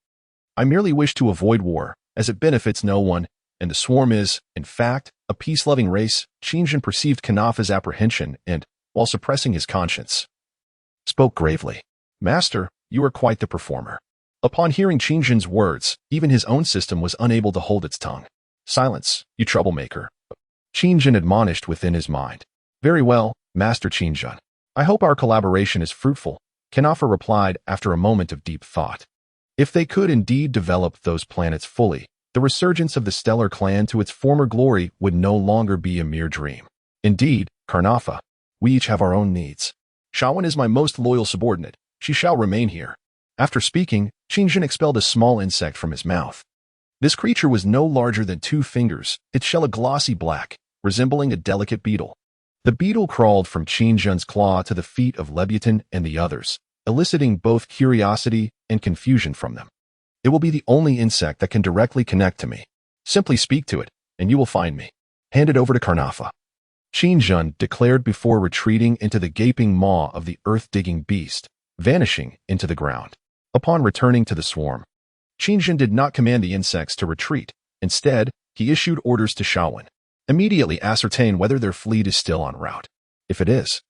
[SPEAKER 1] I merely wish to avoid war, as it benefits no one, and the swarm is, in fact, a peace-loving race. Qingjin perceived Kanafa's apprehension and, while suppressing his conscience, spoke gravely. Master, you are quite the performer. Upon hearing Qingjin's words, even his own system was unable to hold its tongue. Silence, you troublemaker. Qingjin admonished within his mind. Very well, Master Qingjin. I hope our collaboration is fruitful, Kanafa replied after a moment of deep thought. If they could indeed develop those planets fully, the resurgence of the stellar clan to its former glory would no longer be a mere dream. Indeed, Kanafa, we each have our own needs. Shawan is my most loyal subordinate. She shall remain here. After speaking, Qingjin expelled a small insect from his mouth. This creature was no larger than 2 fingers, its shell a glossy black, resembling a delicate beetle. The beetle crawled from Qingjin's claw to the feet of Lebutin and the others, eliciting both curiosity and confusion from them. It will be the only insect that can directly connect to me. Simply speak to it, and you will find me. Hand it over to Kanafa. Qingjin declared before retreating into the gaping maw of the earth-digging beast, vanishing into the ground. Upon returning to the swarm, Qingjin did not command the insects to retreat. Instead, he issued orders to Shawan. Immediately ascertain whether their fleet is still en route. If it is,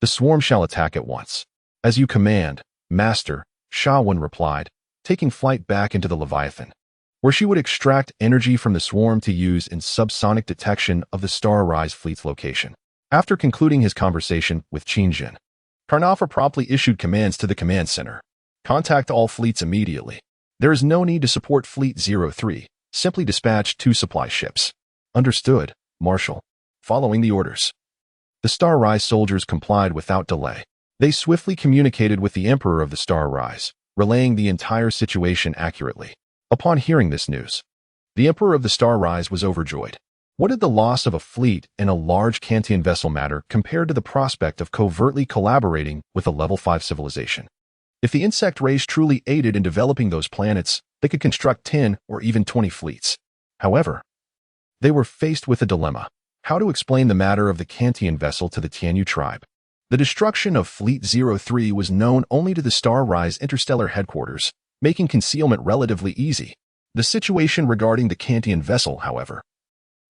[SPEAKER 1] the swarm shall attack at once. As you command, Master, Shawan replied, taking flight back into the Leviathan, where she would extract energy from the swarm to use in subsonic detection of the Star Rise fleet's location. After concluding his conversation with Qingjin, Kanafa promptly issued commands to the command center. Contact all fleets immediately. There is no need to support Fleet 03. Simply dispatch 2 supply ships. Understood, Marshal. Following the orders, the Star Rise soldiers complied without delay. They swiftly communicated with the Emperor of the Star Rise, relaying the entire situation accurately. Upon hearing this news, the Emperor of the Star Rise was overjoyed. What did the loss of a fleet and a large Kantian vessel matter compared to the prospect of covertly collaborating with a level 5 civilization? If the insect race truly aided in developing those planets, they could construct 10 or even 20 fleets. However, they were faced with a dilemma: how to explain the matter of the Kantian vessel to the Tianyu tribe. The destruction of Fleet 03 was known only to the Star Rise Interstellar headquarters, making concealment relatively easy. The situation regarding the Kantian vessel, however,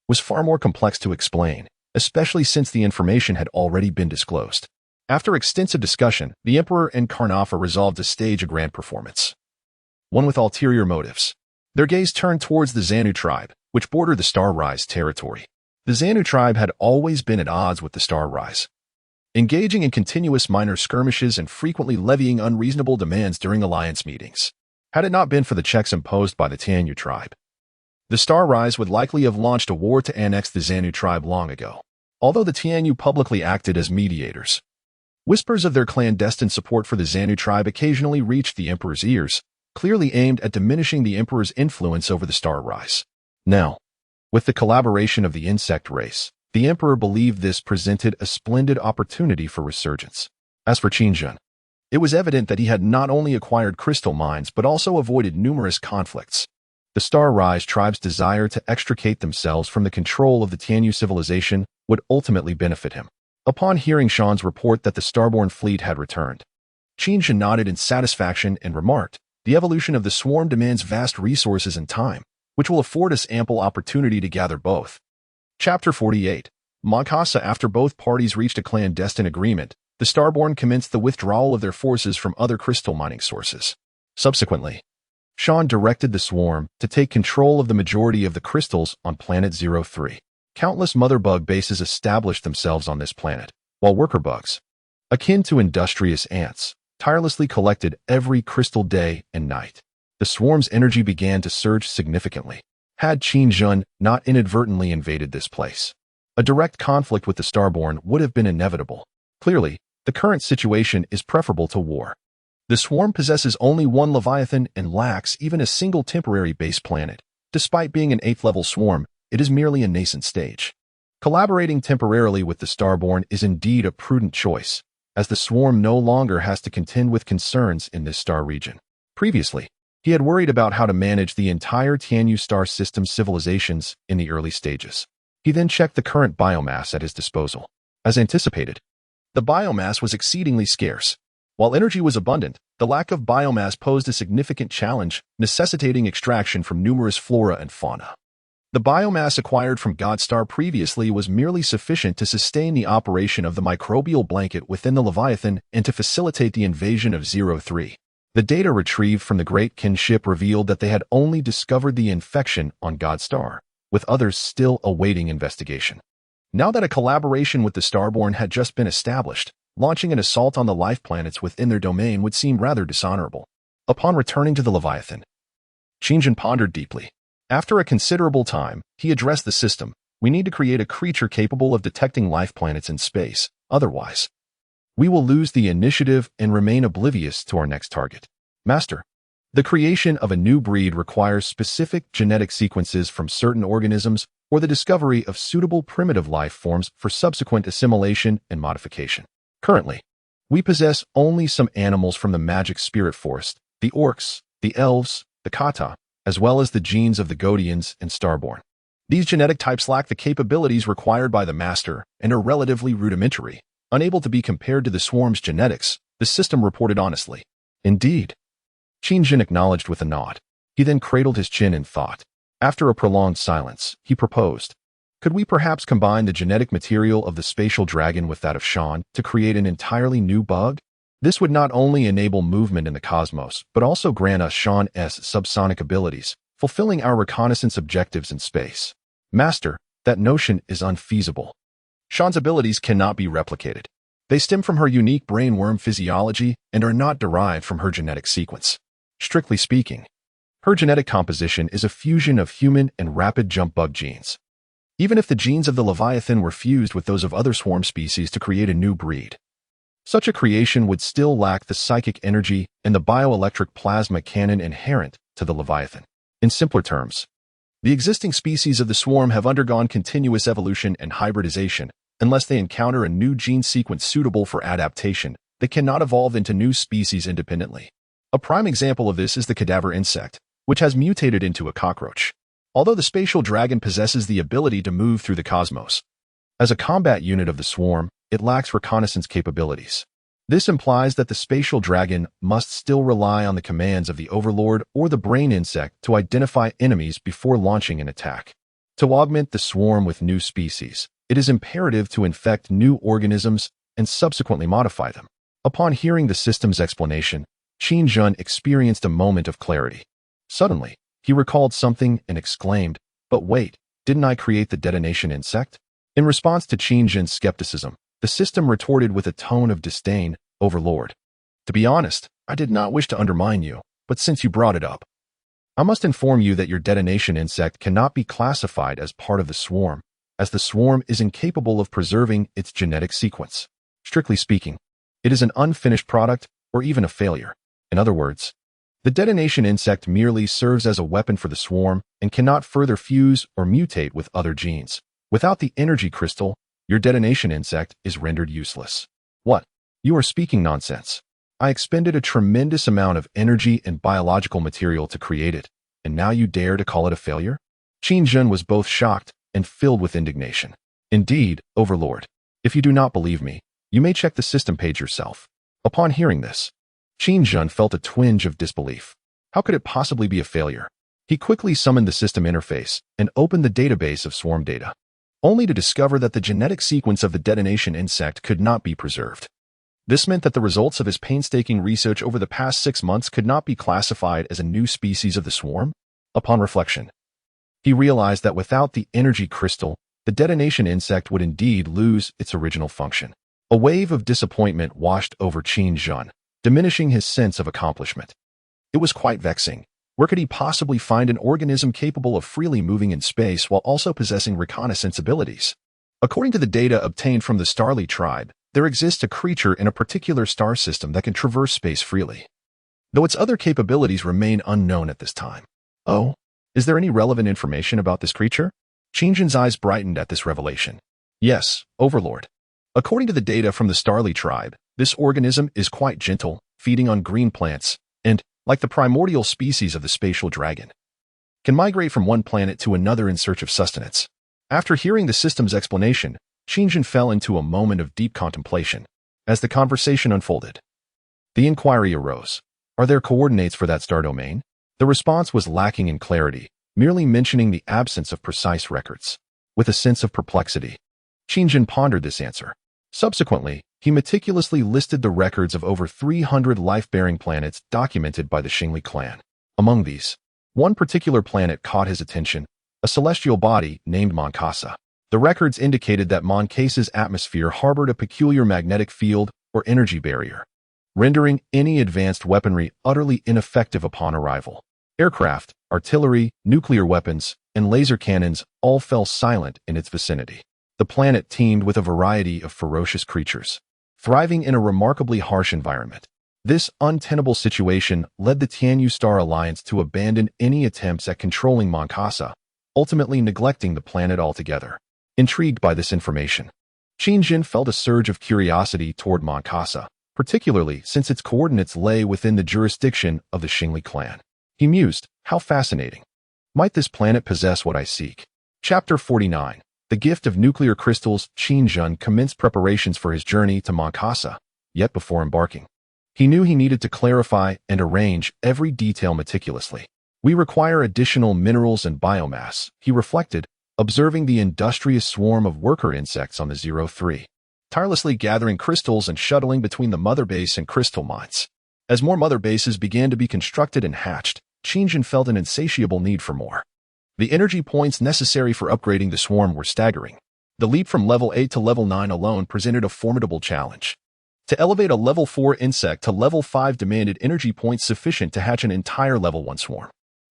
[SPEAKER 1] was far more complex to explain, especially since the information had already been disclosed. After extensive discussion, the Emperor and Kanafa resolved to stage a grand performance, one with ulterior motives. Their gaze turned towards the Xanu tribe, which bordered the Star Rise territory. The Xanu tribe had always been at odds with the Star Rise, engaging in continuous minor skirmishes and frequently levying unreasonable demands during alliance meetings. Had it not been for the checks imposed by the Tianyu tribe, the Star Rise would likely have launched a war to annex the Xanu tribe long ago. Although the Tianyu publicly acted as mediators, whispers of their clandestine support for the Xanu tribe occasionally reached the Emperor's ears, clearly aimed at diminishing the Emperor's influence over the Star Rise. Now, with the collaboration of the insect race, the Emperor believed this presented a splendid opportunity for resurgence. As for Qingjin, it was evident that he had not only acquired crystal mines but also avoided numerous conflicts. The Star Rise tribe's desire to extricate themselves from the control of the Tianyu civilization would ultimately benefit him. Upon hearing Sean's report that the Starborn fleet had returned, Qingjin nodded in satisfaction and remarked, "The evolution of the swarm demands vast resources and time, which will afford us ample opportunity to gather both." Chapter 48. Makasa, after both parties reached a clandestine agreement, the Starborn commenced the withdrawal of their forces from other crystal mining sources. Subsequently, Sean directed the swarm to take control of the majority of the crystals on Planet 03. Countless mother bug bases established themselves on this planet, while worker bugs, akin to industrious ants, tirelessly collected every crystal day and night. The swarm's energy began to surge significantly. Had Qin Jun not inadvertently invaded this place, a direct conflict with the Starborn would have been inevitable. Clearly, the current situation is preferable to war. The swarm possesses only one Leviathan and lacks even a single temporary base planet. Despite being an 8th-level swarm, it is merely a nascent stage. Collaborating temporarily with the Starborn is indeed a prudent choice, as the swarm no longer has to contend with concerns in this star region. Previously, he had worried about how to manage the entire Tianyu star system civilizations in the early stages. He then checked the current biomass at his disposal. As anticipated, the biomass was exceedingly scarce. While energy was abundant, the lack of biomass posed a significant challenge, necessitating extraction from numerous flora and fauna. The biomass acquired from Godstar previously was merely sufficient to sustain the operation of the microbial blanket within the Leviathan and to facilitate the invasion of 03. The data retrieved from the Great Kinship revealed that they had only discovered the infection on Godstar, with others still awaiting investigation. Now that a collaboration with the Starborn had just been established, launching an assault on the life planets within their domain would seem rather dishonorable. Upon returning to the Leviathan, Qingjun pondered deeply. After a considerable time, he addressed the system. We need to create a creature capable of detecting life planets in space. Otherwise, we will lose the initiative and remain oblivious to our next target. Master, the creation of a new breed requires specific genetic sequences from certain organisms or the discovery of suitable primitive life forms for subsequent assimilation and modification. Currently, we possess only some animals from the magic spirit forest, the orcs, the elves, the kata, as well as the genes of the Godians and Starborn. These genetic types lack the capabilities required by the Master and are relatively rudimentary, unable to be compared to the swarm's genetics, the system reported honestly. Indeed. Qingjun acknowledged with a nod. He then cradled his chin in thought. After a prolonged silence, he proposed, could we perhaps combine the genetic material of the spatial dragon with that of Sean to create an entirely new bug? This would not only enable movement in the cosmos, but also grant us Sean's subsonic abilities, fulfilling our reconnaissance objectives in space. Master, that notion is unfeasible. Sean's abilities cannot be replicated. They stem from her unique brainworm physiology and are not derived from her genetic sequence. Strictly speaking, her genetic composition is a fusion of human and rapid jump bug genes. Even if the genes of the Leviathan were fused with those of other swarm species to create a new breed, such a creation would still lack the psychic energy and the bioelectric plasma cannon inherent to the Leviathan. In simpler terms, the existing species of the swarm have undergone continuous evolution and hybridization. Unless they encounter a new gene sequence suitable for adaptation, they cannot evolve into new species independently. A prime example of this is the cadaver insect, which has mutated into a cockroach. Although the spatial dragon possesses the ability to move through the cosmos, as a combat unit of the swarm, it lacks reconnaissance capabilities. This implies that the spatial dragon must still rely on the commands of the Overlord or the brain insect to identify enemies before launching an attack. To augment the swarm with new species, it is imperative to infect new organisms and subsequently modify them. Upon hearing the system's explanation, Qin Jun experienced a moment of clarity. Suddenly, he recalled something and exclaimed, but wait, didn't I create the detonation insect? In response to Qin Jun's skepticism, the system retorted with a tone of disdain, Overlord. To be honest, I did not wish to undermine you, but since you brought it up, I must inform you that your detonation insect cannot be classified as part of the swarm, as the swarm is incapable of preserving its genetic sequence. Strictly speaking, it is an unfinished product or even a failure. In other words, the detonation insect merely serves as a weapon for the swarm and cannot further fuse or mutate with other genes. Without the energy crystal, your detonation insect is rendered useless. What? You are speaking nonsense. I expended a tremendous amount of energy and biological material to create it, and now you dare to call it a failure? Qin Jun was both shocked and filled with indignation. Indeed, Overlord, if you do not believe me, you may check the system page yourself. Upon hearing this, Qin Jun felt a twinge of disbelief. How could it possibly be a failure? He quickly summoned the system interface and opened the database of swarm data. only to discover that the genetic sequence of the detonation insect could not be preserved. This meant that the results of his painstaking research over the past 6 months could not be classified as a new species of the swarm. Upon reflection, he realized that without the energy crystal, the detonation insect would indeed lose its original function. A wave of disappointment washed over Qin Zhen, diminishing his sense of accomplishment. It was quite vexing. Where could he possibly find an organism capable of freely moving in space while also possessing reconnaissance abilities? According to the data obtained from the Starly tribe, there exists a creature in a particular star system that can traverse space freely, though its other capabilities remain unknown at this time. Oh, is there any relevant information about this creature? Qin Zhen's eyes brightened at this revelation. Yes, Overlord. According to the data from the Starly tribe, this organism is quite gentle, feeding on green plants, and, like the primordial species of the spatial dragon, can migrate from one planet to another in search of sustenance. After hearing the system's explanation, Qin Zhen fell into a moment of deep contemplation. As the conversation unfolded, the inquiry arose. Are there coordinates for that star domain? The response was lacking in clarity, merely mentioning the absence of precise records. With a sense of perplexity, Qin Zhen pondered this answer. Subsequently, he meticulously listed the records of over 300 life-bearing planets documented by the Xingli clan. Among these, one particular planet caught his attention, a celestial body named Moncasa. The records indicated that Moncasa's atmosphere harbored a peculiar magnetic field or energy barrier, rendering any advanced weaponry utterly ineffective upon arrival. Aircraft, artillery, nuclear weapons, and laser cannons all fell silent in its vicinity. The planet teemed with a variety of ferocious creatures, thriving in a remarkably harsh environment. This untenable situation led the Tianyu Star Alliance to abandon any attempts at controlling Moncasa, ultimately neglecting the planet altogether. Intrigued by this information, Qin Zhen felt a surge of curiosity toward Moncasa, particularly since its coordinates lay within the jurisdiction of the Xingli clan. He mused, how fascinating. Might this planet possess what I seek? Chapter 49. The Gift of Nuclear Crystals. Qin Zhen commenced preparations for his journey to Moncasa, yet before embarking, he knew he needed to clarify and arrange every detail meticulously. We require additional minerals and biomass, he reflected, observing the industrious swarm of worker insects on the 03, tirelessly gathering crystals and shuttling between the mother base and crystal mines. As more mother bases began to be constructed and hatched, Qin Zhen felt an insatiable need for more. The energy points necessary for upgrading the swarm were staggering. The leap from level 8 to level 9 alone presented a formidable challenge. To elevate a level 4 insect to level 5 demanded energy points sufficient to hatch an entire level 1 swarm.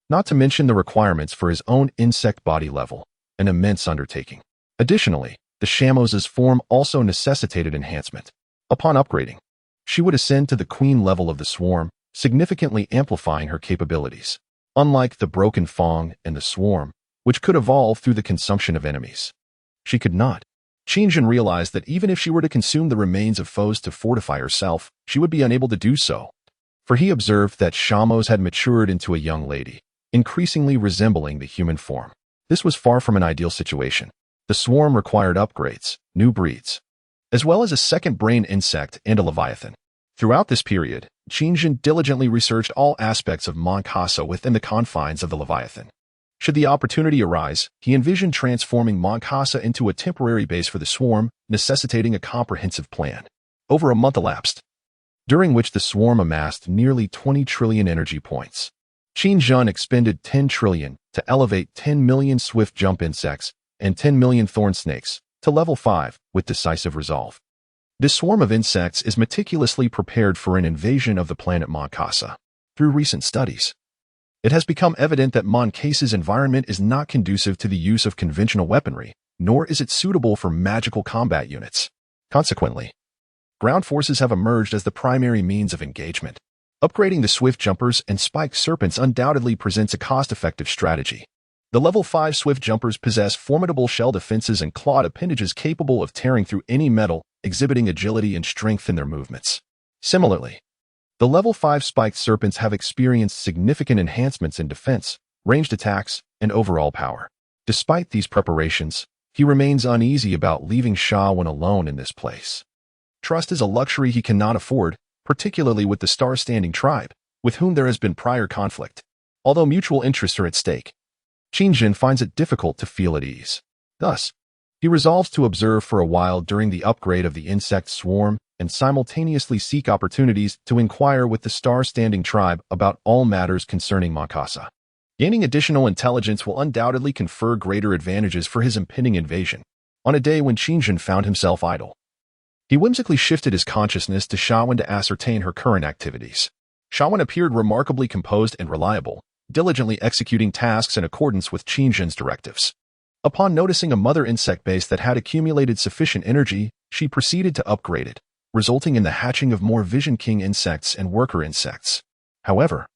[SPEAKER 1] Not to mention the requirements for his own insect body level, an immense undertaking. Additionally, the Shamos's form also necessitated enhancement. Upon upgrading, she would ascend to the queen level of the swarm, significantly amplifying her capabilities. Unlike the broken Fong and the swarm, which could evolve through the consumption of enemies, she could not. Qin Zhen realized that even if she were to consume the remains of foes to fortify herself, she would be unable to do so, for he observed that Shamos had matured into a young lady, increasingly resembling the human form. This was far from an ideal situation. The swarm required upgrades, new breeds, as well as a second brain insect and a leviathan. Throughout this period, Qin Zhen diligently researched all aspects of Moncasa within the confines of the leviathan. Should the opportunity arise, he envisioned transforming Moncasa into a temporary base for the swarm, necessitating a comprehensive plan. Over a month elapsed, during which the swarm amassed nearly 20 trillion energy points. Qin Zhen expended 10 trillion to elevate 10 million swift jump insects and 10 million thorn snakes to level 5 with decisive resolve. This swarm of insects is meticulously prepared for an invasion of the planet Moncasa. Through recent studies, it has become evident that Moncasa's environment is not conducive to the use of conventional weaponry, nor is it suitable for magical combat units. Consequently, ground forces have emerged as the primary means of engagement. Upgrading the swift jumpers and spiked serpents undoubtedly presents a cost-effective strategy. The level 5 swift jumpers possess formidable shell defenses and clawed appendages capable of tearing through any metal, exhibiting agility and strength in their movements. Similarly, the level 5 spiked serpents have experienced significant enhancements in defense, ranged attacks, and overall power. Despite these preparations, he remains uneasy about leaving Shawen alone in this place. Trust is a luxury he cannot afford, particularly with the star-standing tribe, with whom there has been prior conflict. Although mutual interests are at stake, Qin Zhen finds it difficult to feel at ease. Thus, He resolves to observe for a while during the upgrade of the insect swarm and simultaneously seek opportunities to inquire with the star-standing tribe about all matters concerning Makasa. Gaining additional intelligence will undoubtedly confer greater advantages for his impending invasion. On a day when Qingjun found himself idle, he whimsically shifted his consciousness to Shawan to ascertain her current activities. Shawan appeared remarkably composed and reliable, diligently executing tasks in accordance with Qingjun's directives. Upon noticing a mother insect base that had accumulated sufficient energy, she proceeded to upgrade it, resulting in the hatching of more Vision King insects and worker insects. However,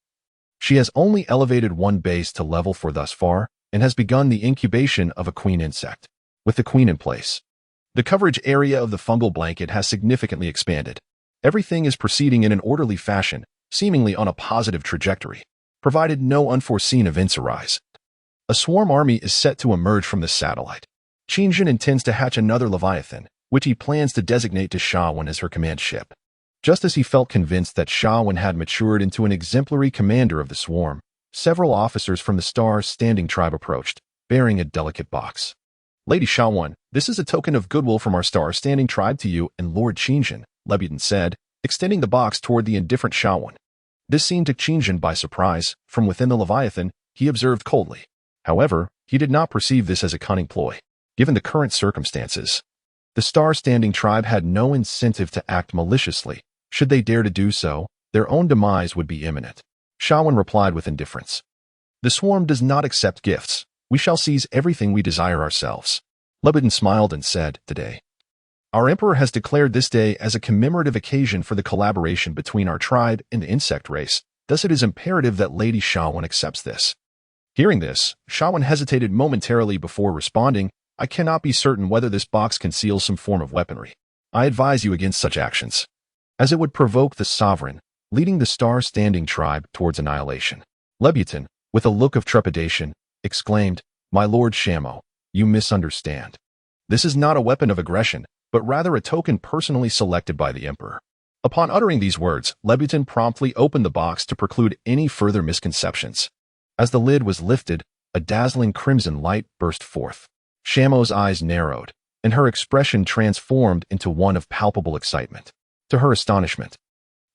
[SPEAKER 1] she has only elevated one base to level 4 thus far and has begun the incubation of a queen insect. With the queen in place, the coverage area of the fungal blanket has significantly expanded. Everything is proceeding in an orderly fashion, seemingly on a positive trajectory, provided no unforeseen events arise. A swarm army is set to emerge from the satellite. Qingjun intends to hatch another Leviathan, which he plans to designate to Shawan as her command ship. Just as he felt convinced that Shawan had matured into an exemplary commander of the swarm, several officers from the Star-Standing tribe approached, bearing a delicate box. "Lady Shawan, this is a token of goodwill from our Star-Standing tribe to you and Lord Qingjun," Lebutin said, extending the box toward the indifferent Shawan. This seemed to Qingjun by surprise. From within the Leviathan, he observed coldly. However, he did not perceive this as a cunning ploy. Given the current circumstances, the Star-Standing tribe had no incentive to act maliciously. Should they dare to do so, their own demise would be imminent. Shawan replied with indifference. "The swarm does not accept gifts. We shall seize everything we desire ourselves." Lebutin smiled and said, "Today, our emperor has declared this day as a commemorative occasion for the collaboration between our tribe and the insect race. Thus it is imperative that Lady Shawan accepts this." Hearing this, Shawan hesitated momentarily before responding, "I cannot be certain whether this box conceals some form of weaponry. I advise you against such actions, as it would provoke the sovereign, leading the Star-Standing tribe towards annihilation." Lebutin, with a look of trepidation, exclaimed, "My lord Shamo, you misunderstand. This is not a weapon of aggression, but rather a token personally selected by the emperor." Upon uttering these words, Lebutin promptly opened the box to preclude any further misconceptions. As the lid was lifted, a dazzling crimson light burst forth. Shamo's eyes narrowed, and her expression transformed into one of palpable excitement. To her astonishment,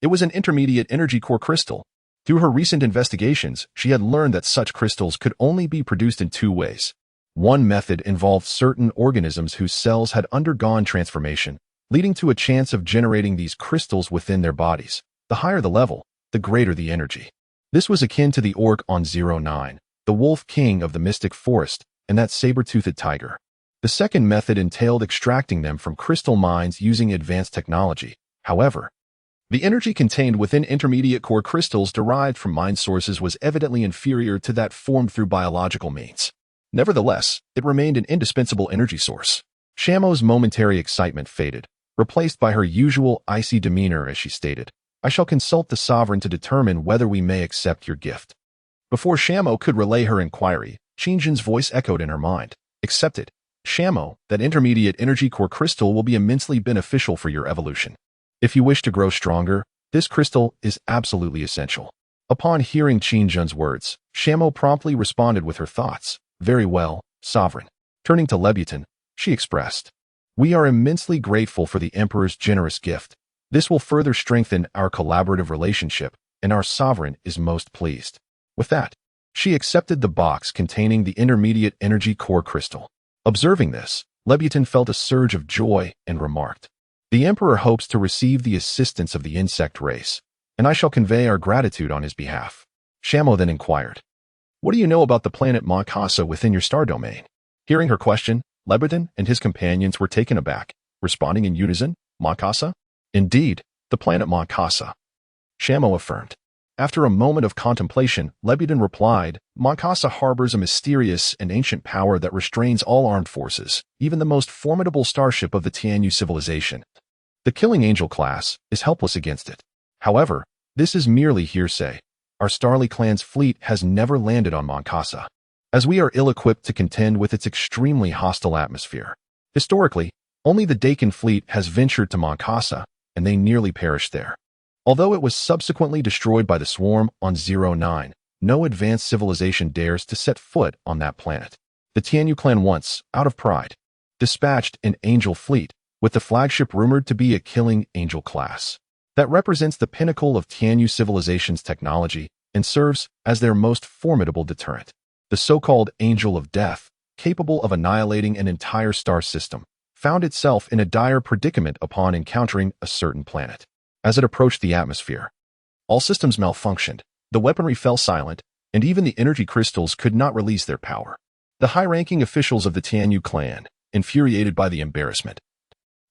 [SPEAKER 1] it was an intermediate energy core crystal. Through her recent investigations, she had learned that such crystals could only be produced in two ways. One method involved certain organisms whose cells had undergone transformation, leading to a chance of generating these crystals within their bodies. The higher the level, the greater the energy. This was akin to the orc on 09, the wolf king of the mystic forest, and that saber-toothed tiger. The second method entailed extracting them from crystal mines using advanced technology. However, the energy contained within intermediate core crystals derived from mine sources was evidently inferior to that formed through biological means. Nevertheless, it remained an indispensable energy source. Shamo's momentary excitement faded, replaced by her usual icy demeanor as she stated, "I shall consult the sovereign to determine whether we may accept your gift." Before Shamo could relay her inquiry, Qingjun's voice echoed in her mind. "Accept it. Shamo, that intermediate energy core crystal will be immensely beneficial for your evolution. If you wish to grow stronger, this crystal is absolutely essential." Upon hearing Qingjun's words, Shamo promptly responded with her thoughts. "Very well, sovereign." Turning to Lebutin, she expressed, "We are immensely grateful for the emperor's generous gift. This will further strengthen our collaborative relationship, and our sovereign is most pleased." With that, she accepted the box containing the intermediate energy core crystal. Observing this, Lebutin felt a surge of joy and remarked, "The emperor hopes to receive the assistance of the insect race, and I shall convey our gratitude on his behalf." Shamo then inquired, "What do you know about the planet Makasa within your star domain?" Hearing her question, Lebutin and his companions were taken aback, responding in unison, "Makasa? Indeed, the planet Makasa," Shamo affirmed. After a moment of contemplation, Lebutin replied, "Makasa harbors a mysterious and ancient power that restrains all armed forces, even the most formidable starship of the Tianyu civilization. The Killing Angel class is helpless against it. However, this is merely hearsay. Our Starly clan's fleet has never landed on Makasa, as we are ill-equipped to contend with its extremely hostile atmosphere. Historically, only the Dakin fleet has ventured to Makasa, and they nearly perished there. Although it was subsequently destroyed by the swarm on 09, no advanced civilization dares to set foot on that planet. The Tianyu clan once, out of pride, dispatched an Angel fleet, with the flagship rumored to be a Killing Angel class. That represents the pinnacle of Tianyu civilization's technology and serves as their most formidable deterrent. The so-called Angel of Death, capable of annihilating an entire star system, found itself in a dire predicament upon encountering a certain planet. As it approached the atmosphere, all systems malfunctioned, the weaponry fell silent, and even the energy crystals could not release their power. The high-ranking officials of the Tianyu clan, infuriated by the embarrassment,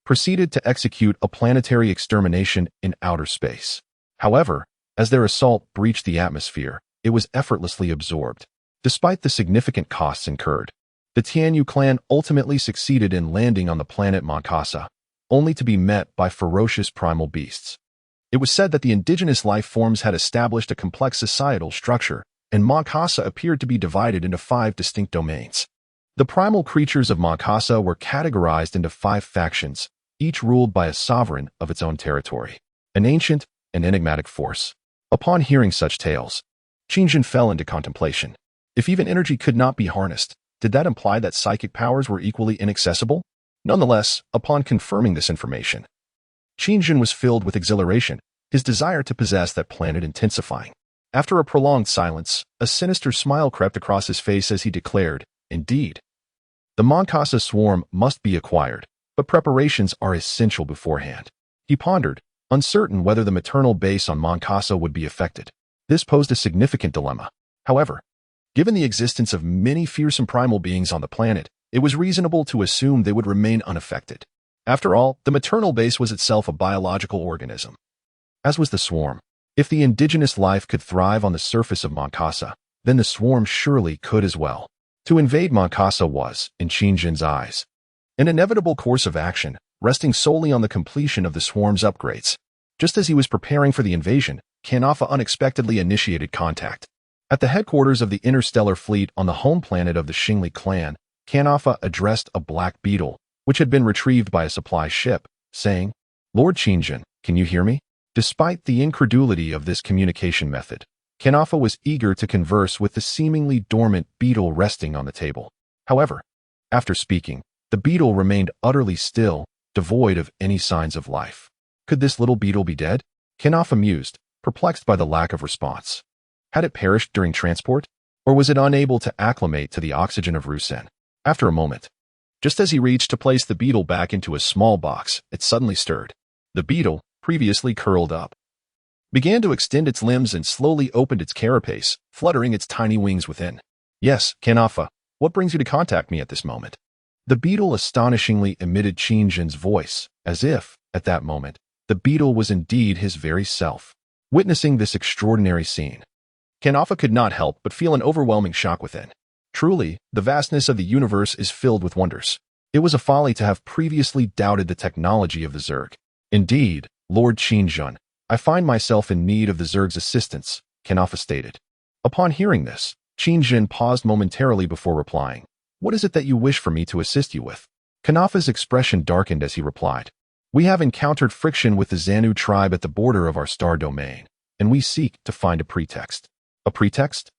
[SPEAKER 1] proceeded to execute a planetary extermination in outer space. However, as their assault breached the atmosphere, it was effortlessly absorbed. Despite the significant costs incurred, the Tianyu clan ultimately succeeded in landing on the planet Moncasa, only to be met by ferocious primal beasts. It was said that the indigenous life forms had established a complex societal structure, and Moncasa appeared to be divided into 5 distinct domains. The primal creatures of Moncasa were categorized into 5 factions, each ruled by a sovereign of its own territory, an ancient and enigmatic force. Upon hearing such tales, Qingjin fell into contemplation. If even energy could not be harnessed, did that imply that psychic powers were equally inaccessible? Nonetheless, upon confirming this information, Qingjin was filled with exhilaration, his desire to possess that planet intensifying. After a prolonged silence, a sinister smile crept across his face as he declared, "Indeed, the Moncasa swarm must be acquired, but preparations are essential beforehand." He pondered, uncertain whether the maternal base on Moncasa would be affected. This posed a significant dilemma. However, given the existence of many fearsome primal beings on the planet, it was reasonable to assume they would remain unaffected. After all, the maternal base was itself a biological organism, as was the swarm. If the indigenous life could thrive on the surface of Moncasa, then the swarm surely could as well. To invade Moncasa was, in Qingjin's eyes, an inevitable course of action, resting solely on the completion of the swarm's upgrades. Just as he was preparing for the invasion, Kanafa unexpectedly initiated contact. At the headquarters of the Interstellar fleet on the home planet of the Xingli clan, Kanafa addressed a black beetle, which had been retrieved by a supply ship, saying, "Lord Qingjin, can you hear me?" Despite the incredulity of this communication method, Kanafa was eager to converse with the seemingly dormant beetle resting on the table. However, after speaking, the beetle remained utterly still, devoid of any signs of life. Could this little beetle be dead? Kanafa mused, perplexed by the lack of response. Had it perished during transport, or was it unable to acclimate to the oxygen of Rusen? After a moment, just as he reached to place the beetle back into a small box, it suddenly stirred. The beetle, previously curled up, began to extend its limbs and slowly opened its carapace, fluttering its tiny wings within. "Yes, Kanafa, what brings you to contact me at this moment?" The beetle astonishingly emitted Qingjin's voice, as if, at that moment, the beetle was indeed his very self. Witnessing this extraordinary scene, Kanafa could not help but feel an overwhelming shock within. Truly, the vastness of the universe is filled with wonders. It was a folly to have previously doubted the technology of the Zerg. "Indeed, Lord Qingjin, I find myself in need of the Zerg's assistance," Kanafa stated. Upon hearing this, Qingjin paused momentarily before replying. "What is it that you wish for me to assist you with?" Kanafa's expression darkened as he replied, "We have encountered friction with the Xanu tribe at the border of our star domain, and we seek to find a pretext." "A pretext?"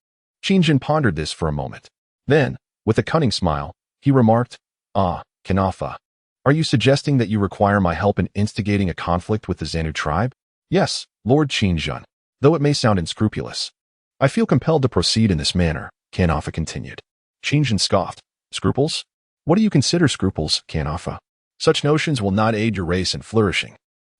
[SPEAKER 1] Qingjin pondered this for a moment. Then, with a cunning smile, he remarked, "Ah, Kanafa, are you suggesting that you require my help in instigating a conflict with the Xanu tribe?" "Yes, Lord Qingjin, though it may sound unscrupulous. I feel compelled to proceed in this manner," Kanafa continued. Qingjin scoffed. "Scruples? What do you consider scruples, Kanafa? Such notions will not aid your race in flourishing.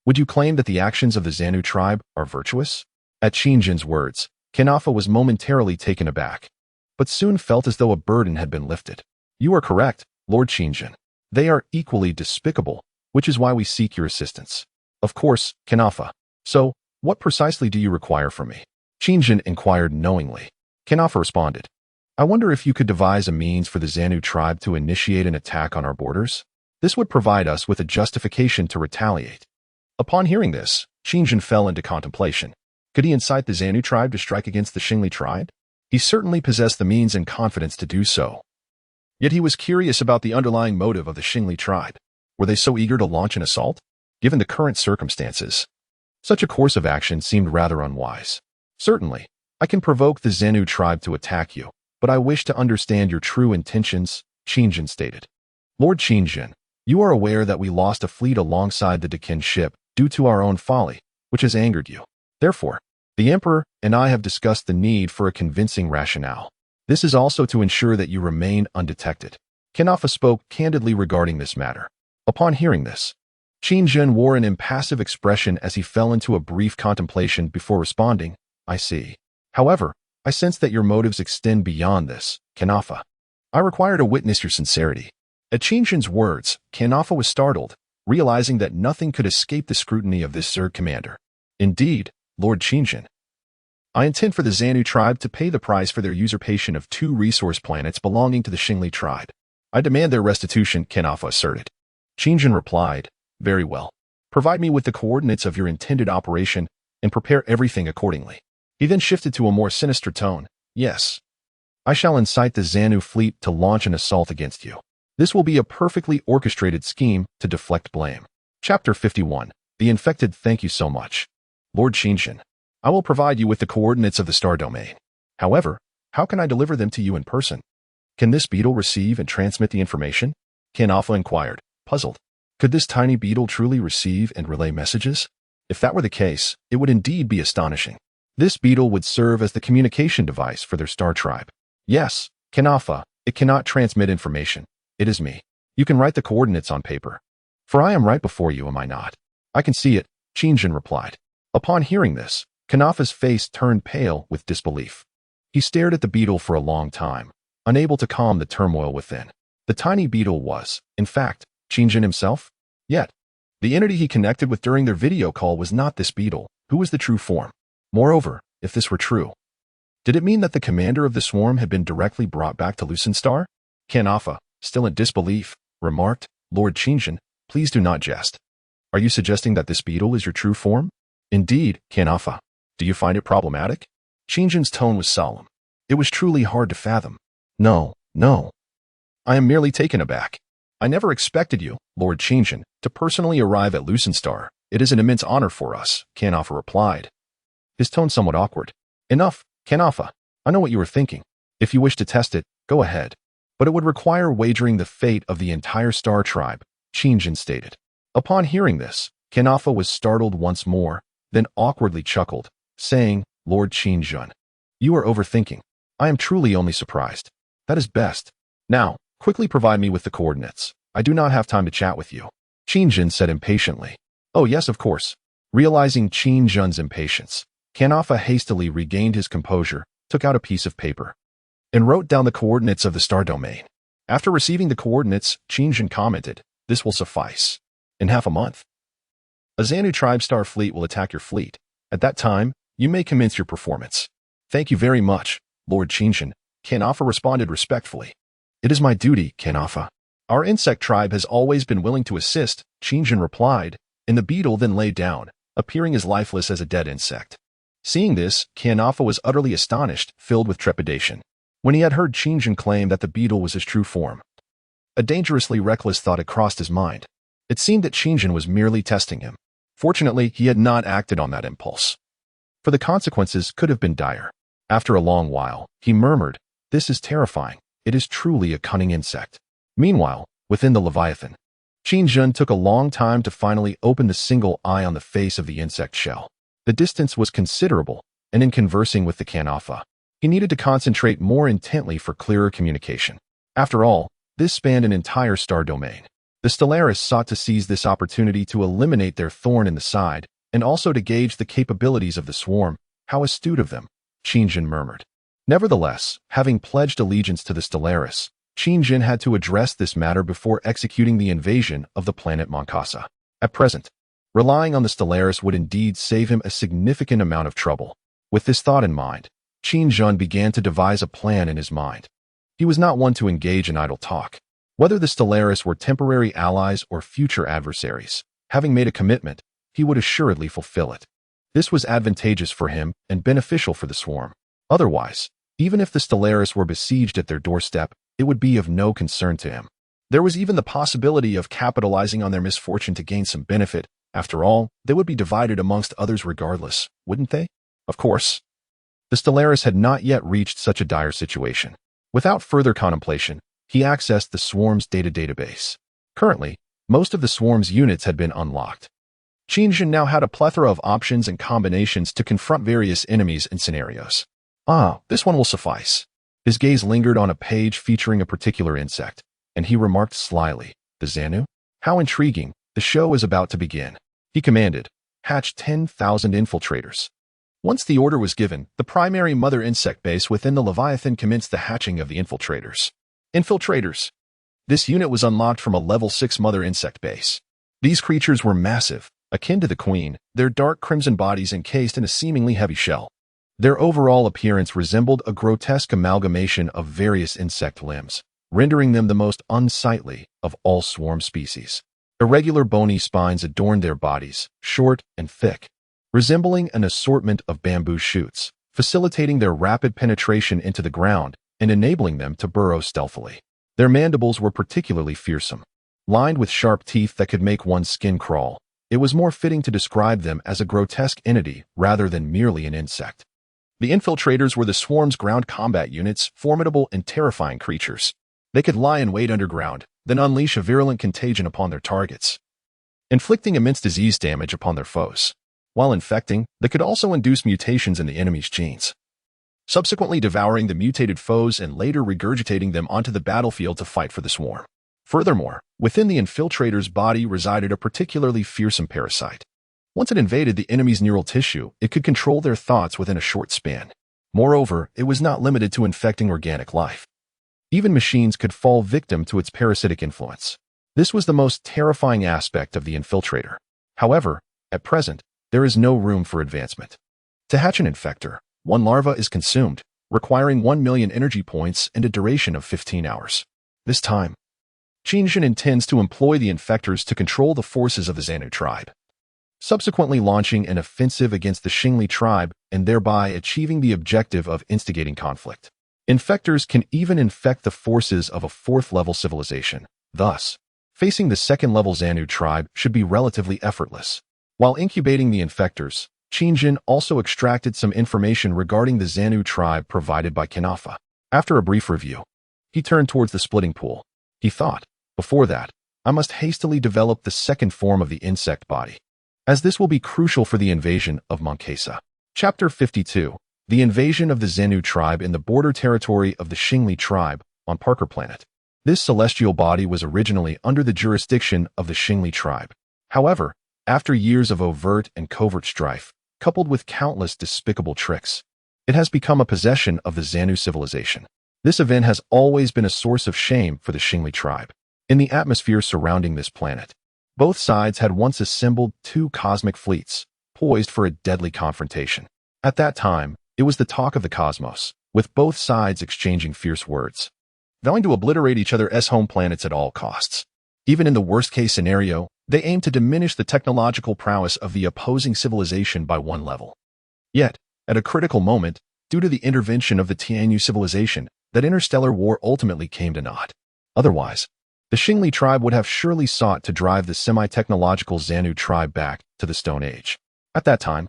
[SPEAKER 1] Would you claim that the actions of the Xanu tribe are virtuous?" At Qingjin's words, Kanafa was momentarily taken aback, but soon felt as though a burden had been lifted. "You are correct, Lord Qingjin. They are equally despicable, which is why we seek your assistance." "Of course, Kanafa. So, what precisely do you require from me?" Qingjin inquired knowingly. Kanafa responded, "I wonder if you could devise a means for the Xanu tribe to initiate an attack on our borders? This would provide us with a justification to retaliate." Upon hearing this, Qingjin fell into contemplation. Could he incite the Xanu tribe to strike against the Xingli tribe? He certainly possessed the means and confidence to do so. Yet he was curious about the underlying motive of the Xingli tribe. Were they so eager to launch an assault? Given the current circumstances, such a course of action seemed rather unwise. "Certainly, I can provoke the Xenu tribe to attack you, but I wish to understand your true intentions," Qingjin stated. Lord Qingjin, you are aware that we lost a fleet alongside the Dakin ship due to our own folly, which has angered you. Therefore, the Emperor and I have discussed the need for a convincing rationale. This is also to ensure that you remain undetected. Kanafa spoke candidly regarding this matter. Upon hearing this, Qingjin wore an impassive expression as he fell into a brief contemplation before responding, I see. However, I sense that your motives extend beyond this, Kanafa. I require to witness your sincerity. At Qingjin's words, Kanafa was startled, realizing that nothing could escape the scrutiny of this Zerg commander. Indeed, Lord Qingjin, I intend for the Xanu tribe to pay the price for their usurpation of 2 resource planets belonging to the Xingli tribe. I demand their restitution, Kanafa asserted. Qingjin replied, very well. Provide me with the coordinates of your intended operation and prepare everything accordingly. He then shifted to a more sinister tone. Yes. I shall incite the Xanu fleet to launch an assault against you. This will be a perfectly orchestrated scheme to deflect blame. Chapter 51. The Infected. Thank you so much, Lord Qingjin. I will provide you with the coordinates of the star domain. However, how can I deliver them to you in person? Can this beetle receive and transmit the information? Kanafa inquired, puzzled. Could this tiny beetle truly receive and relay messages? If that were the case, it would indeed be astonishing. This beetle would serve as the communication device for their star tribe. Yes, Kanafa, it cannot transmit information. It is me. You can write the coordinates on paper. For I am right before you, am I not? I can see it, Qingjin replied. Upon hearing this, Kanafa's face turned pale with disbelief. He stared at the beetle for a long time, unable to calm the turmoil within. The tiny beetle was, in fact, Qingjin himself? Yet, the entity he connected with during their video call was not this beetle, who was the true form. Moreover, if this were true, did it mean that the commander of the swarm had been directly brought back to Lucenstar? Kanafa, still in disbelief, remarked, Lord Qingjin, please do not jest. Are you suggesting that this beetle is your true form? Indeed, Kanafa. Do you find it problematic? Qingjin's tone was solemn. It was truly hard to fathom. No. I am merely taken aback. I never expected you, Lord Qingjin, to personally arrive at Lucenstar. It is an immense honor for us, Kanafa replied, his tone somewhat awkward. Enough, Kanafa. I know what you were thinking. If you wish to test it, go ahead. But it would require wagering the fate of the entire star tribe, Qingjin stated. Upon hearing this, Kanafa was startled once more, then awkwardly chuckled, saying, Lord Qingjin, you are overthinking. I am truly only surprised. That is best. Now, quickly provide me with the coordinates. I do not have time to chat with you, Qingjin said impatiently. Oh yes, of course. Realizing Qingjin's impatience, Kanafa hastily regained his composure, took out a piece of paper, and wrote down the coordinates of the star domain. After receiving the coordinates, Qingjin commented, this will suffice. In half a month, a Xanu tribe star fleet will attack your fleet. At that time, you may commence your performance. Thank you very much, Lord Qingjin, Kanafa responded respectfully. It is my duty, Kanafa. Our insect tribe has always been willing to assist, Qingjin replied, and the beetle then lay down, appearing as lifeless as a dead insect. Seeing this, Kanafa was utterly astonished, filled with trepidation. When he had heard Qingjin claim that the beetle was his true form, a dangerously reckless thought had crossed his mind. It seemed that Qingjin was merely testing him. Fortunately, he had not acted on that impulse, for the consequences could have been dire. After a long while, he murmured, this is terrifying. It is truly a cunning insect. Meanwhile, within the Leviathan, Qingjin took a long time to finally open the single eye on the face of the insect shell. The distance was considerable, and in conversing with the Kanafa, he needed to concentrate more intently for clearer communication. After all, this spanned an entire star domain. The Stellaris sought to seize this opportunity to eliminate their thorn in the side, and also to gauge the capabilities of the swarm. How astute of them, Qingjin murmured. Nevertheless, having pledged allegiance to the Stellaris, Qingjin had to address this matter before executing the invasion of the planet Moncasa. At present, relying on the Stellaris would indeed save him a significant amount of trouble. With this thought in mind, Qingjin began to devise a plan in his mind. He was not one to engage in idle talk. Whether the Stellaris were temporary allies or future adversaries, having made a commitment, he would assuredly fulfill it. This was advantageous for him and beneficial for the swarm. Otherwise, even if the Stellaris were besieged at their doorstep, it would be of no concern to him. There was even the possibility of capitalizing on their misfortune to gain some benefit. After all, they would be divided amongst others regardless, wouldn't they? Of course. The Stellaris had not yet reached such a dire situation. Without further contemplation, he accessed the swarm's data database. Currently, most of the swarm's units had been unlocked. Qingjin now had a plethora of options and combinations to confront various enemies and scenarios. This one will suffice. His gaze lingered on a page featuring a particular insect, and he remarked slyly, "The Xanu? How intriguing. The show is about to begin." He commanded, "Hatch 10,000 infiltrators." Once the order was given, the primary mother insect base within the Leviathan commenced the hatching of the infiltrators. Infiltrators. This unit was unlocked from a level 6 mother insect base. These creatures were massive, akin to the queen, their dark crimson bodies encased in a seemingly heavy shell. Their overall appearance resembled a grotesque amalgamation of various insect limbs, rendering them the most unsightly of all swarm species. Irregular bony spines adorned their bodies, short and thick, resembling an assortment of bamboo shoots, facilitating their rapid penetration into the ground and enabling them to burrow stealthily. Their mandibles were particularly fearsome. Lined with sharp teeth that could make one's skin crawl, it was more fitting to describe them as a grotesque entity rather than merely an insect. The infiltrators were the swarm's ground combat units, formidable and terrifying creatures. They could lie in wait underground, then unleash a virulent contagion upon their targets, inflicting immense disease damage upon their foes. While infecting, they could also induce mutations in the enemy's genes, subsequently devouring the mutated foes and later regurgitating them onto the battlefield to fight for the swarm. Furthermore, within the infiltrator's body resided a particularly fearsome parasite. Once it invaded the enemy's neural tissue, it could control their thoughts within a short span. Moreover, it was not limited to infecting organic life. Even machines could fall victim to its parasitic influence. This was the most terrifying aspect of the infiltrator. However, at present, there is no room for advancement. To hatch an infector, one larva is consumed, requiring 1 million energy points and a duration of 15 hours. This time, Qingjin intends to employ the infectors to control the forces of the Xanu tribe, subsequently launching an offensive against the Xingli tribe and thereby achieving the objective of instigating conflict. Infectors can even infect the forces of a 4th-level civilization. Thus, facing the 2nd-level Xanu tribe should be relatively effortless. While incubating the infectors, Qingjin also extracted some information regarding the Xanu tribe provided by Kinafa. After a brief review, he turned towards the splitting pool. He thought, before that, I must hastily develop the 2nd form of the insect body, as this will be crucial for the invasion of Monkesa. Chapter 52. The invasion of the Xanu tribe in the border territory of the Xingli tribe on Parker Planet. This celestial body was originally under the jurisdiction of the Xingli tribe. However, after years of overt and covert strife, coupled with countless despicable tricks, it has become a possession of the Xanu civilization. This event has always been a source of shame for the Xingli tribe. In the atmosphere surrounding this planet, both sides had once assembled 2 cosmic fleets, poised for a deadly confrontation. At that time, it was the talk of the cosmos, with both sides exchanging fierce words, vowing to obliterate each other's home planets at all costs. Even in the worst-case scenario, they aimed to diminish the technological prowess of the opposing civilization by 1 level. Yet, at a critical moment, due to the intervention of the Tianyu civilization, that interstellar war ultimately came to naught. Otherwise, the Xingli tribe would have surely sought to drive the semi-technological Xanu tribe back to the Stone Age. At that time,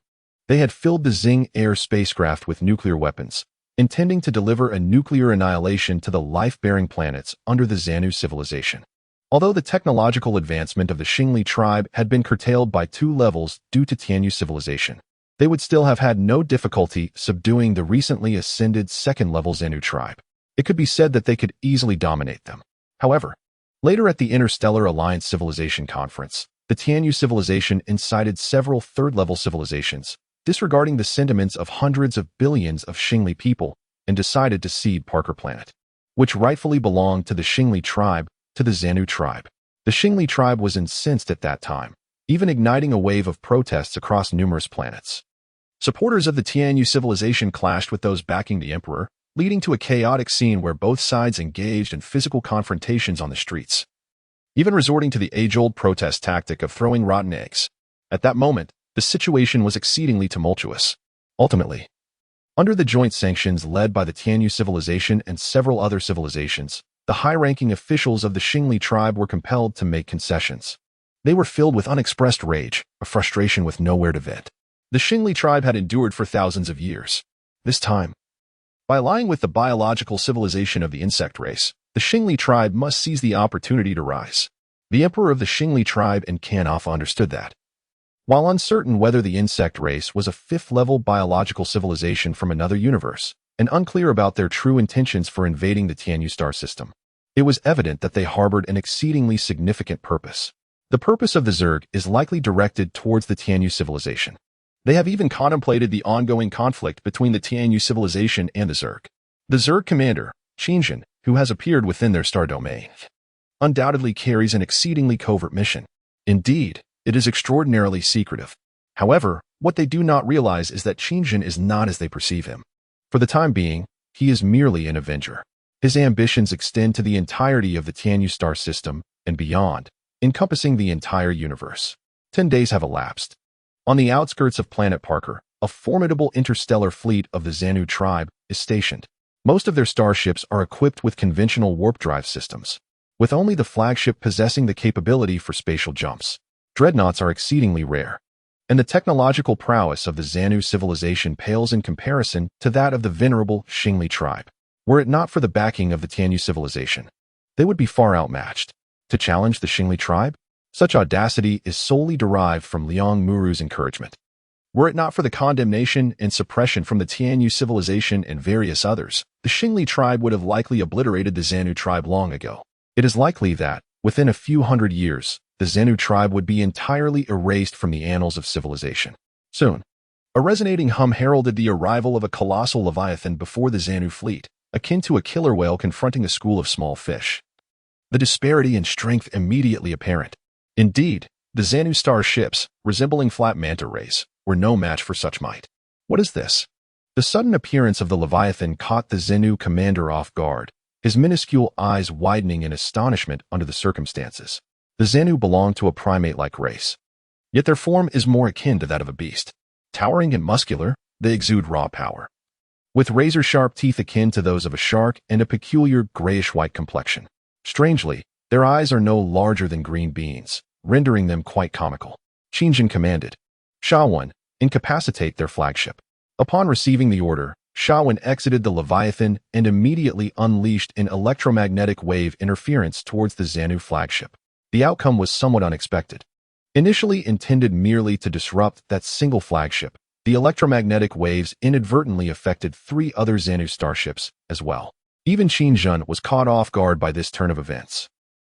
[SPEAKER 1] they had filled the Xing Air spacecraft with nuclear weapons, intending to deliver a nuclear annihilation to the life-bearing planets under the Xanu civilization. Although the technological advancement of the Xingli tribe had been curtailed by 2 levels due to Tianyu civilization, they would still have had no difficulty subduing the recently ascended 2nd-level Xanu tribe. It could be said that they could easily dominate them. However, later at the Interstellar Alliance Civilization Conference, the Tianyu civilization incited several 3rd-level civilizations, disregarding the sentiments of hundreds of billions of Xingli people, and decided to cede Parker Planet, which rightfully belonged to the Xingli tribe, to the Xanu tribe. The Xingli tribe was incensed at that time, even igniting a wave of protests across numerous planets. Supporters of the Tianyu civilization clashed with those backing the emperor, leading to a chaotic scene where both sides engaged in physical confrontations on the streets, even resorting to the age-old protest tactic of throwing rotten eggs. At that moment, the situation was exceedingly tumultuous. Ultimately, under the joint sanctions led by the Tianyu civilization and several other civilizations, the high-ranking officials of the Xingli tribe were compelled to make concessions. They were filled with unexpressed rage, a frustration with nowhere to vent. The Xingli tribe had endured for thousands of years. This time, by allying with the biological civilization of the insect race, The Xingli tribe must seize the opportunity to rise. The emperor of the Xingli tribe and Kanafa understood that. While uncertain whether the insect race was a fifth-level biological civilization from another universe, and unclear about their true intentions for invading the Tianyu star system, it was evident that they harbored an exceedingly significant purpose. The purpose of the Zerg is likely directed towards the Tianyu civilization. They have even contemplated the ongoing conflict between the Tianyu civilization and the Zerg. The Zerg commander, Qingjin, who has appeared within their star domain, undoubtedly carries an exceedingly covert mission. Indeed, it is extraordinarily secretive. However, what they do not realize is that Qingjin is not as they perceive him. For the time being, he is merely an avenger. His ambitions extend to the entirety of the Tianyu star system and beyond, encompassing the entire universe. 10 days have elapsed. On the outskirts of Planet Parker, a formidable interstellar fleet of the Xanu tribe is stationed. Most of their starships are equipped with conventional warp drive systems, with only the flagship possessing the capability for spatial jumps. Dreadnoughts are exceedingly rare, and the technological prowess of the Xanu civilization pales in comparison to that of the venerable Xingli tribe. Were it not for the backing of the Tianyu civilization, they would be far outmatched. To challenge the Xingli tribe? Such audacity is solely derived from Liang Muru's encouragement. Were it not for the condemnation and suppression from the Tianyu civilization and various others, the Xingli tribe would have likely obliterated the Xanu tribe long ago. It is likely that, within a few hundred years, the Xanu tribe would be entirely erased from the annals of civilization. Soon, a resonating hum heralded the arrival of a colossal leviathan before the Xanu fleet, akin to a killer whale confronting a school of small fish. The disparity in strength immediately apparent. Indeed, the Xanu star ships, resembling flat manta rays, were no match for such might. What is this? The sudden appearance of the Leviathan caught the Xenu commander off guard, his minuscule eyes widening in astonishment under the circumstances. The Xenu belong to a primate-like race, yet their form is more akin to that of a beast. Towering and muscular, they exude raw power, with razor-sharp teeth akin to those of a shark and a peculiar grayish-white complexion. Strangely, their eyes are no larger than green beans, rendering them quite comical. Qingjin commanded, Shawan, incapacitate their flagship. Upon receiving the order, Shawan exited the Leviathan and immediately unleashed an electromagnetic wave interference towards the Xanu flagship. The outcome was somewhat unexpected. Initially intended merely to disrupt that single flagship, the electromagnetic waves inadvertently affected 3 other Xanu starships as well. Even Qingjin was caught off guard by this turn of events.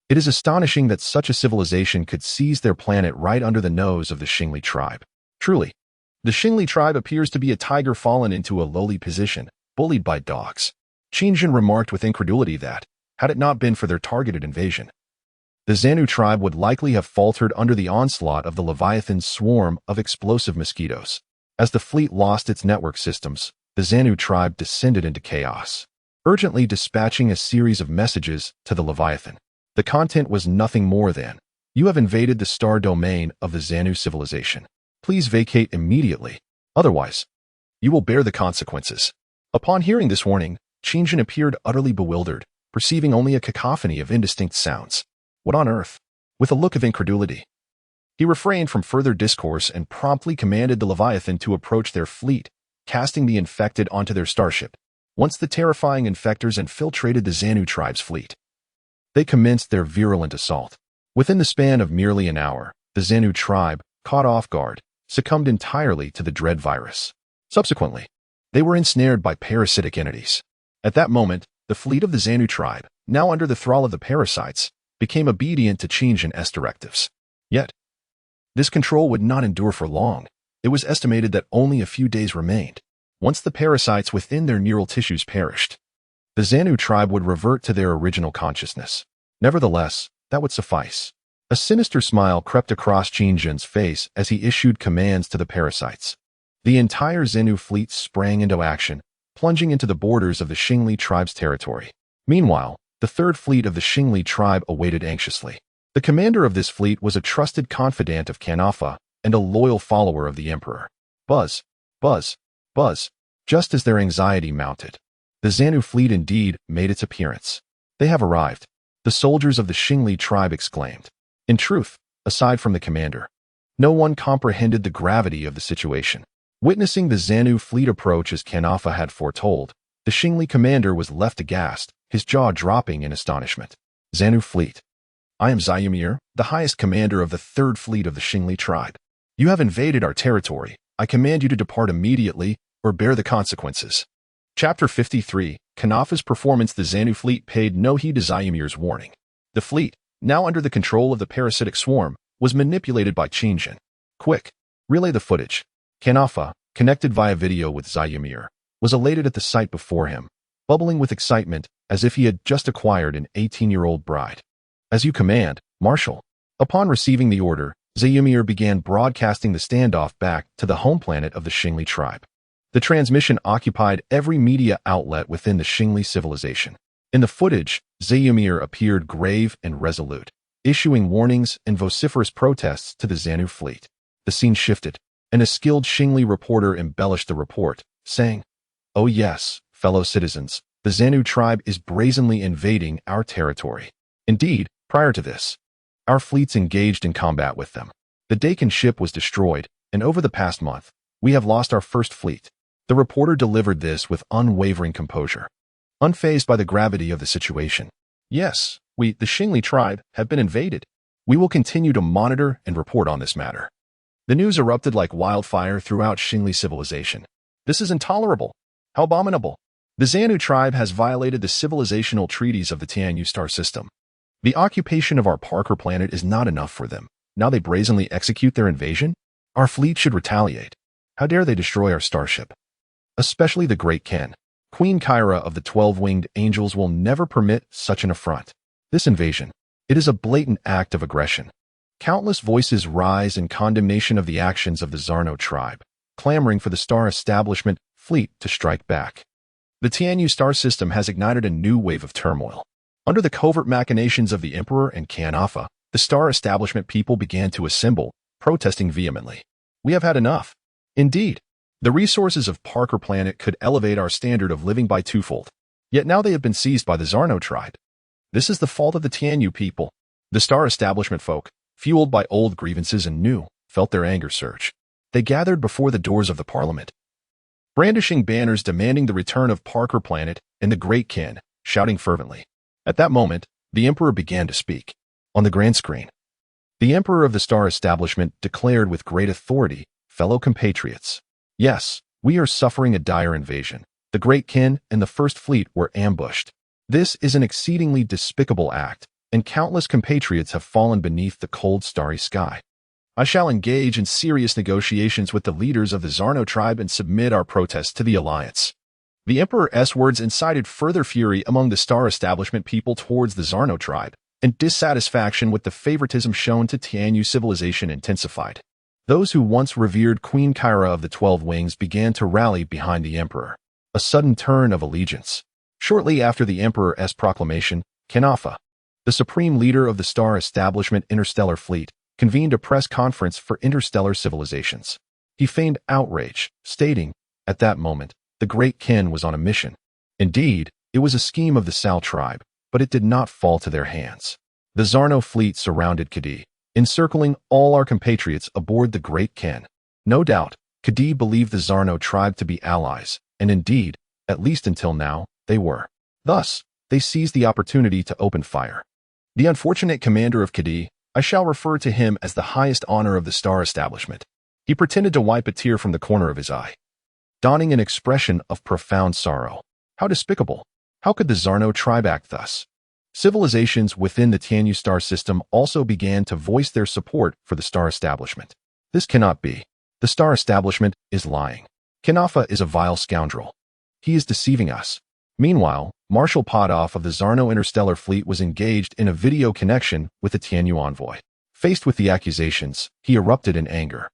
[SPEAKER 1] It is astonishing that such a civilization could seize their planet right under the nose of the Xingli tribe. Truly, the Xingli tribe appears to be a tiger fallen into a lowly position, bullied by dogs. Qingjin remarked with incredulity that, had it not been for their targeted invasion, the Xanu tribe would likely have faltered under the onslaught of the Leviathan's swarm of explosive mosquitoes. As the fleet lost its network systems, the Xanu tribe descended into chaos, urgently dispatching a series of messages to the Leviathan. The content was nothing more than, "You have invaded the star domain of the Xanu civilization. Please vacate immediately. Otherwise, you will bear the consequences." Upon hearing this warning, Qingjin appeared utterly bewildered, perceiving only a cacophony of indistinct sounds. What on earth? With a look of incredulity, he refrained from further discourse and promptly commanded the Leviathan to approach their fleet, casting the infected onto their starship. Once the terrifying infectors infiltrated the Xanu tribe's fleet, they commenced their virulent assault. Within the span of merely an hour, the Xanu tribe, caught off guard, succumbed entirely to the dread virus. Subsequently, they were ensnared by parasitic entities. At that moment, the fleet of the Xanu tribe, now under the thrall of the parasites, became obedient to Qingjin's directives. Yet, this control would not endure for long. It was estimated that only a few days remained. Once the parasites within their neural tissues perished, the Xanu tribe would revert to their original consciousness. Nevertheless, that would suffice. A sinister smile crept across Qingjin's face as he issued commands to the parasites. The entire Xanu fleet sprang into action, plunging into the borders of the Xingli tribe's territory. Meanwhile, the third fleet of the Xingli tribe awaited anxiously. The commander of this fleet was a trusted confidant of Kanafa and a loyal follower of the emperor. Buzz, buzz, buzz. Just as their anxiety mounted, the Xanu fleet indeed made its appearance. "They have arrived," the soldiers of the Xingli tribe exclaimed. In truth, aside from the commander, no one comprehended the gravity of the situation. Witnessing the Xanu fleet approach as Kanafa had foretold, the Xingli commander was left aghast, his jaw dropping in astonishment. Xanu Fleet. I am Zayumir, the highest commander of the 3rd Fleet of the Xingli tribe. You have invaded our territory. I command you to depart immediately or bear the consequences. Chapter 53, Kanafa's performance. The Xanu Fleet paid no heed to Zayumir's warning. The fleet, now under the control of the parasitic swarm, was manipulated by Qingjin. Quick, relay the footage. Kanafa, connected via video with Zayumir, was elated at the sight before him, bubbling with excitement as if he had just acquired an 18-year-old bride. As you command, Marshal. Upon receiving the order, Zayumir began broadcasting the standoff back to the home planet of the Xingli tribe. The transmission occupied every media outlet within the Xingli civilization. In the footage, Zayumir appeared grave and resolute, issuing warnings and vociferous protests to the Xanu fleet. The scene shifted, and a skilled Xingli reporter embellished the report, saying, "Oh yes, fellow citizens, the Xanu tribe is brazenly invading our territory. Indeed, prior to this, our fleets engaged in combat with them. The Dakin ship was destroyed, and over the past month, we have lost our 1st fleet." The reporter delivered this with unwavering composure, unfazed by the gravity of the situation. "Yes, we, the Xingli tribe, have been invaded. We will continue to monitor and report on this matter." The news erupted like wildfire throughout Xingli civilization. "This is intolerable. How abominable. The Xanu tribe has violated the civilizational treaties of the Tianyu star system. The occupation of our Parker planet is not enough for them. Now they brazenly execute their invasion? Our fleet should retaliate. How dare they destroy our starship? Especially the Great Ken. Queen Kyra of the 12-winged angels will never permit such an affront. This invasion, it is a blatant act of aggression." Countless voices rise in condemnation of the actions of the Zarno tribe, clamoring for the Star Establishment fleet to strike back. The Tianyu star system has ignited a new wave of turmoil. Under the covert machinations of the Emperor and Kanafa, the Star Establishment people began to assemble, protesting vehemently. "We have had enough. Indeed, the resources of Parker Planet could elevate our standard of living by twofold. Yet now they have been seized by the Zarno tribe. This is the fault of the Tianyu people." The Star Establishment folk, fueled by old grievances and new, felt their anger surge. They gathered before the doors of the Parliament, brandishing banners demanding the return of Parker Planet and the Great Ken, shouting fervently. At that moment, the Emperor began to speak. On the grand screen, the Emperor of the Star Establishment declared with great authority, "Fellow compatriots, yes, we are suffering a dire invasion. The Great Ken and the 1st Fleet were ambushed. This is an exceedingly despicable act, and countless compatriots have fallen beneath the cold starry sky. I shall engage in serious negotiations with the leaders of the Zarno tribe and submit our protest to the alliance." The Emperor's words incited further fury among the Star Establishment people towards the Zarno tribe, and dissatisfaction with the favoritism shown to Tianyu civilization intensified. Those who once revered Queen Kyra of the 12 Wings began to rally behind the Emperor. A sudden turn of allegiance. Shortly after the Emperor's proclamation, Kanafa, the supreme leader of the Star Establishment Interstellar Fleet, convened a press conference for interstellar civilizations. He feigned outrage, stating, at that moment, the Great Ken was on a mission. Indeed, it was a scheme of the Sal tribe, but it did not fall to their hands. The Zarno fleet surrounded Kadi, encircling all our compatriots aboard the Great Ken. No doubt, Kadi believed the Zarno tribe to be allies, and indeed, at least until now, they were. Thus, they seized the opportunity to open fire. The unfortunate commander of Kadi, I shall refer to him as the highest honor of the Star Establishment. He pretended to wipe a tear from the corner of his eye, donning an expression of profound sorrow. How despicable! How could the Zarno tribe act thus? Civilizations within the Tianyu star system also began to voice their support for the Star Establishment. This cannot be. The Star Establishment is lying. Kanafa is a vile scoundrel. He is deceiving us. Meanwhile, Marshal Podov of the Zarno Interstellar Fleet was engaged in a video connection with the Tianyu envoy. Faced with the accusations, he erupted in anger.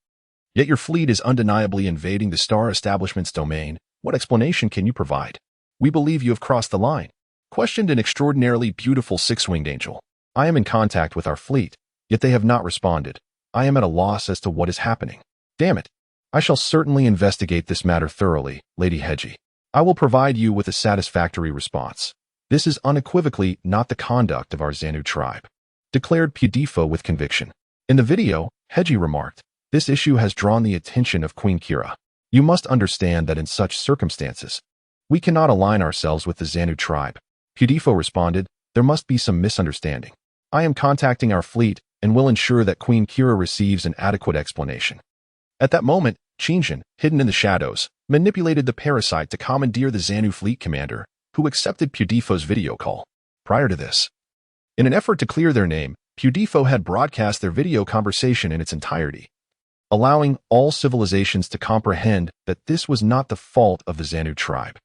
[SPEAKER 1] Yet your fleet is undeniably invading the Star Establishment's domain. What explanation can you provide? We believe you have crossed the line. Questioned an extraordinarily beautiful 6-winged angel. I am in contact with our fleet, yet they have not responded. I am at a loss as to what is happening. Damn it. I shall certainly investigate this matter thoroughly, Lady Heji. I will provide you with a satisfactory response. This is unequivocally not the conduct of our Xanu tribe, declared Pudifo with conviction. In the video, Heji remarked, this issue has drawn the attention of Queen Kira. You must understand that in such circumstances, we cannot align ourselves with the Xanu tribe. Pudifo responded, "There must be some misunderstanding. I am contacting our fleet and will ensure that Queen Kira receives an adequate explanation." At that moment, Qingjin, hidden in the shadows, manipulated the parasite to commandeer the Xanu fleet commander, who accepted Pudifo's video call. Prior to this, in an effort to clear their name, Pudifo had broadcast their video conversation in its entirety, allowing all civilizations to comprehend that this was not the fault of the Xanu tribe.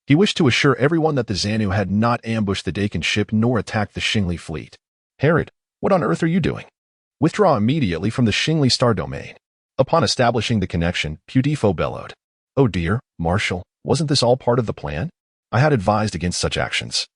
[SPEAKER 1] He wished to assure everyone that the Xanu had not ambushed the Dakin ship nor attacked the Xingli fleet. "Herod, what on earth are you doing? Withdraw immediately from the Xingli star domain." Upon establishing the connection, Pudifo bellowed, "Oh dear, Marshal, wasn't this all part of the plan? I had advised against such actions.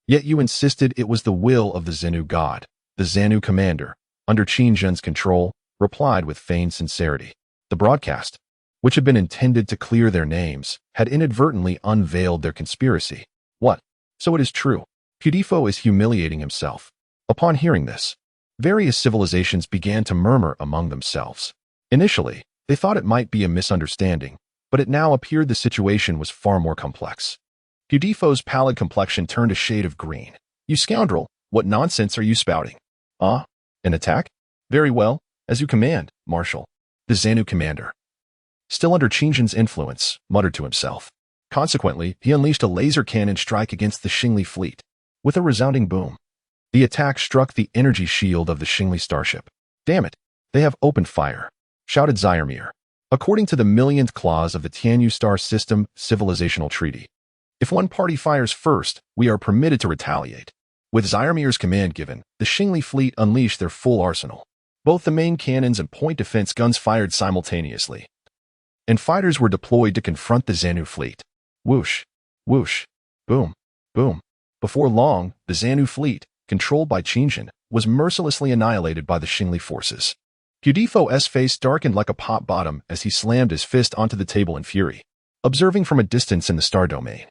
[SPEAKER 1] Yet you insisted it was the will of the Xenu god." The Xanu commander, under Qingjin's control, replied with feigned sincerity. The broadcast, which had been intended to clear their names, had inadvertently unveiled their conspiracy. What? So it is true. Pudifo is humiliating himself. Upon hearing this, various civilizations began to murmur among themselves. Initially, they thought it might be a misunderstanding, but it now appeared the situation was far more complex. Pudifo's pallid complexion turned a shade of green. "You scoundrel, what nonsense are you spouting?" "Ah, an attack? Very well, as you command, Marshal." The Xanu commander, still under Qingjin's influence, muttered to himself. Consequently, he unleashed a laser cannon strike against the Xingli fleet. With a resounding boom, the attack struck the energy shield of the Xingli starship. "Damn it, they have opened fire," shouted Zyrmir. According to the millionth clause of the Tianyu Star System Civilizational Treaty, if one party fires first, we are permitted to retaliate. With Zyrmir's command given, the Xingli fleet unleashed their full arsenal. Both the main cannons and point defense guns fired simultaneously, and fighters were deployed to confront the Xanu fleet. Whoosh, whoosh, boom, boom. Before long, the Xanu fleet, controlled by Qingjin, was mercilessly annihilated by the Xingli forces. Pudifo's face darkened like a pop bottom as he slammed his fist onto the table in fury. Observing from a distance in the star domain,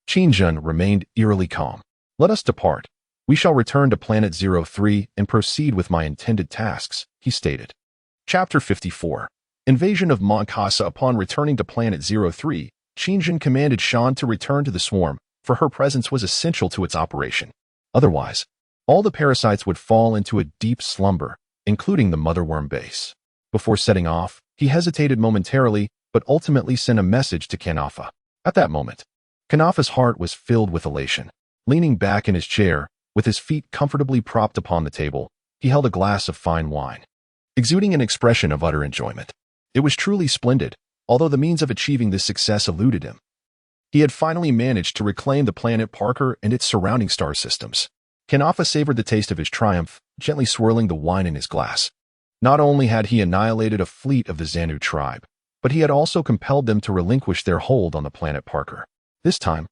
[SPEAKER 1] Qingjin remained eerily calm. "Let us depart. We shall return to Planet 03 and proceed with my intended tasks," he stated. Chapter 54. Invasion of Moncasa. Upon returning to Planet 03, Qingjin commanded Shan to return to the swarm, for her presence was essential to its operation. Otherwise, all the parasites would fall into a deep slumber, including the motherworm base. Before setting off, he hesitated momentarily, but ultimately sent a message to Kanafa. At that moment, Kanafa's heart was filled with elation. Leaning back in his chair, with his feet comfortably propped upon the table, he held a glass of fine wine, exuding an expression of utter enjoyment. It was truly splendid, although the means of achieving this success eluded him. He had finally managed to reclaim the planet Parker and its surrounding star systems. Kanafa savored the taste of his triumph, gently swirling the wine in his glass. Not only had he annihilated a fleet of the Xanu tribe, but he had also compelled them to relinquish their hold on the planet Parker. This time,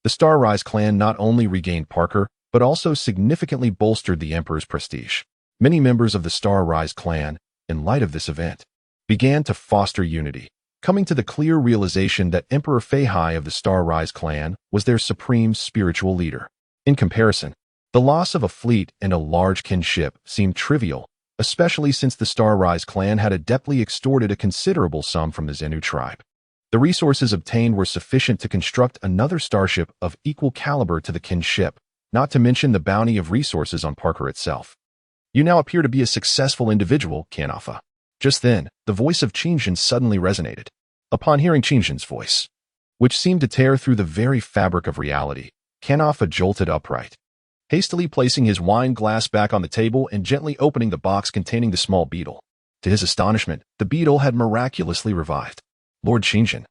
[SPEAKER 1] the Starrise clan not only regained Parker, but also significantly bolstered the Emperor's prestige. Many members of the Starrise clan, in light of this event, began to foster unity, coming to the clear realization that Emperor Feihai of the Starrise clan was their supreme spiritual leader. In comparison, the loss of a fleet and a large kinship seemed trivial, especially since the Starrise clan had adeptly extorted a considerable sum from the Xenu tribe. The resources obtained were sufficient to construct another starship of equal caliber to the kinship, not to mention the bounty of resources on Parker itself. "You now appear to be a successful individual, Kanafa." Just then, the voice of Qingjin suddenly resonated. Upon hearing Qingjin's voice, which seemed to tear through the very fabric of reality, Kanafa jolted upright, hastily placing his wine glass back on the table and gently opening the box containing the small beetle. To his astonishment, the beetle had miraculously revived. "Lord Qingjin,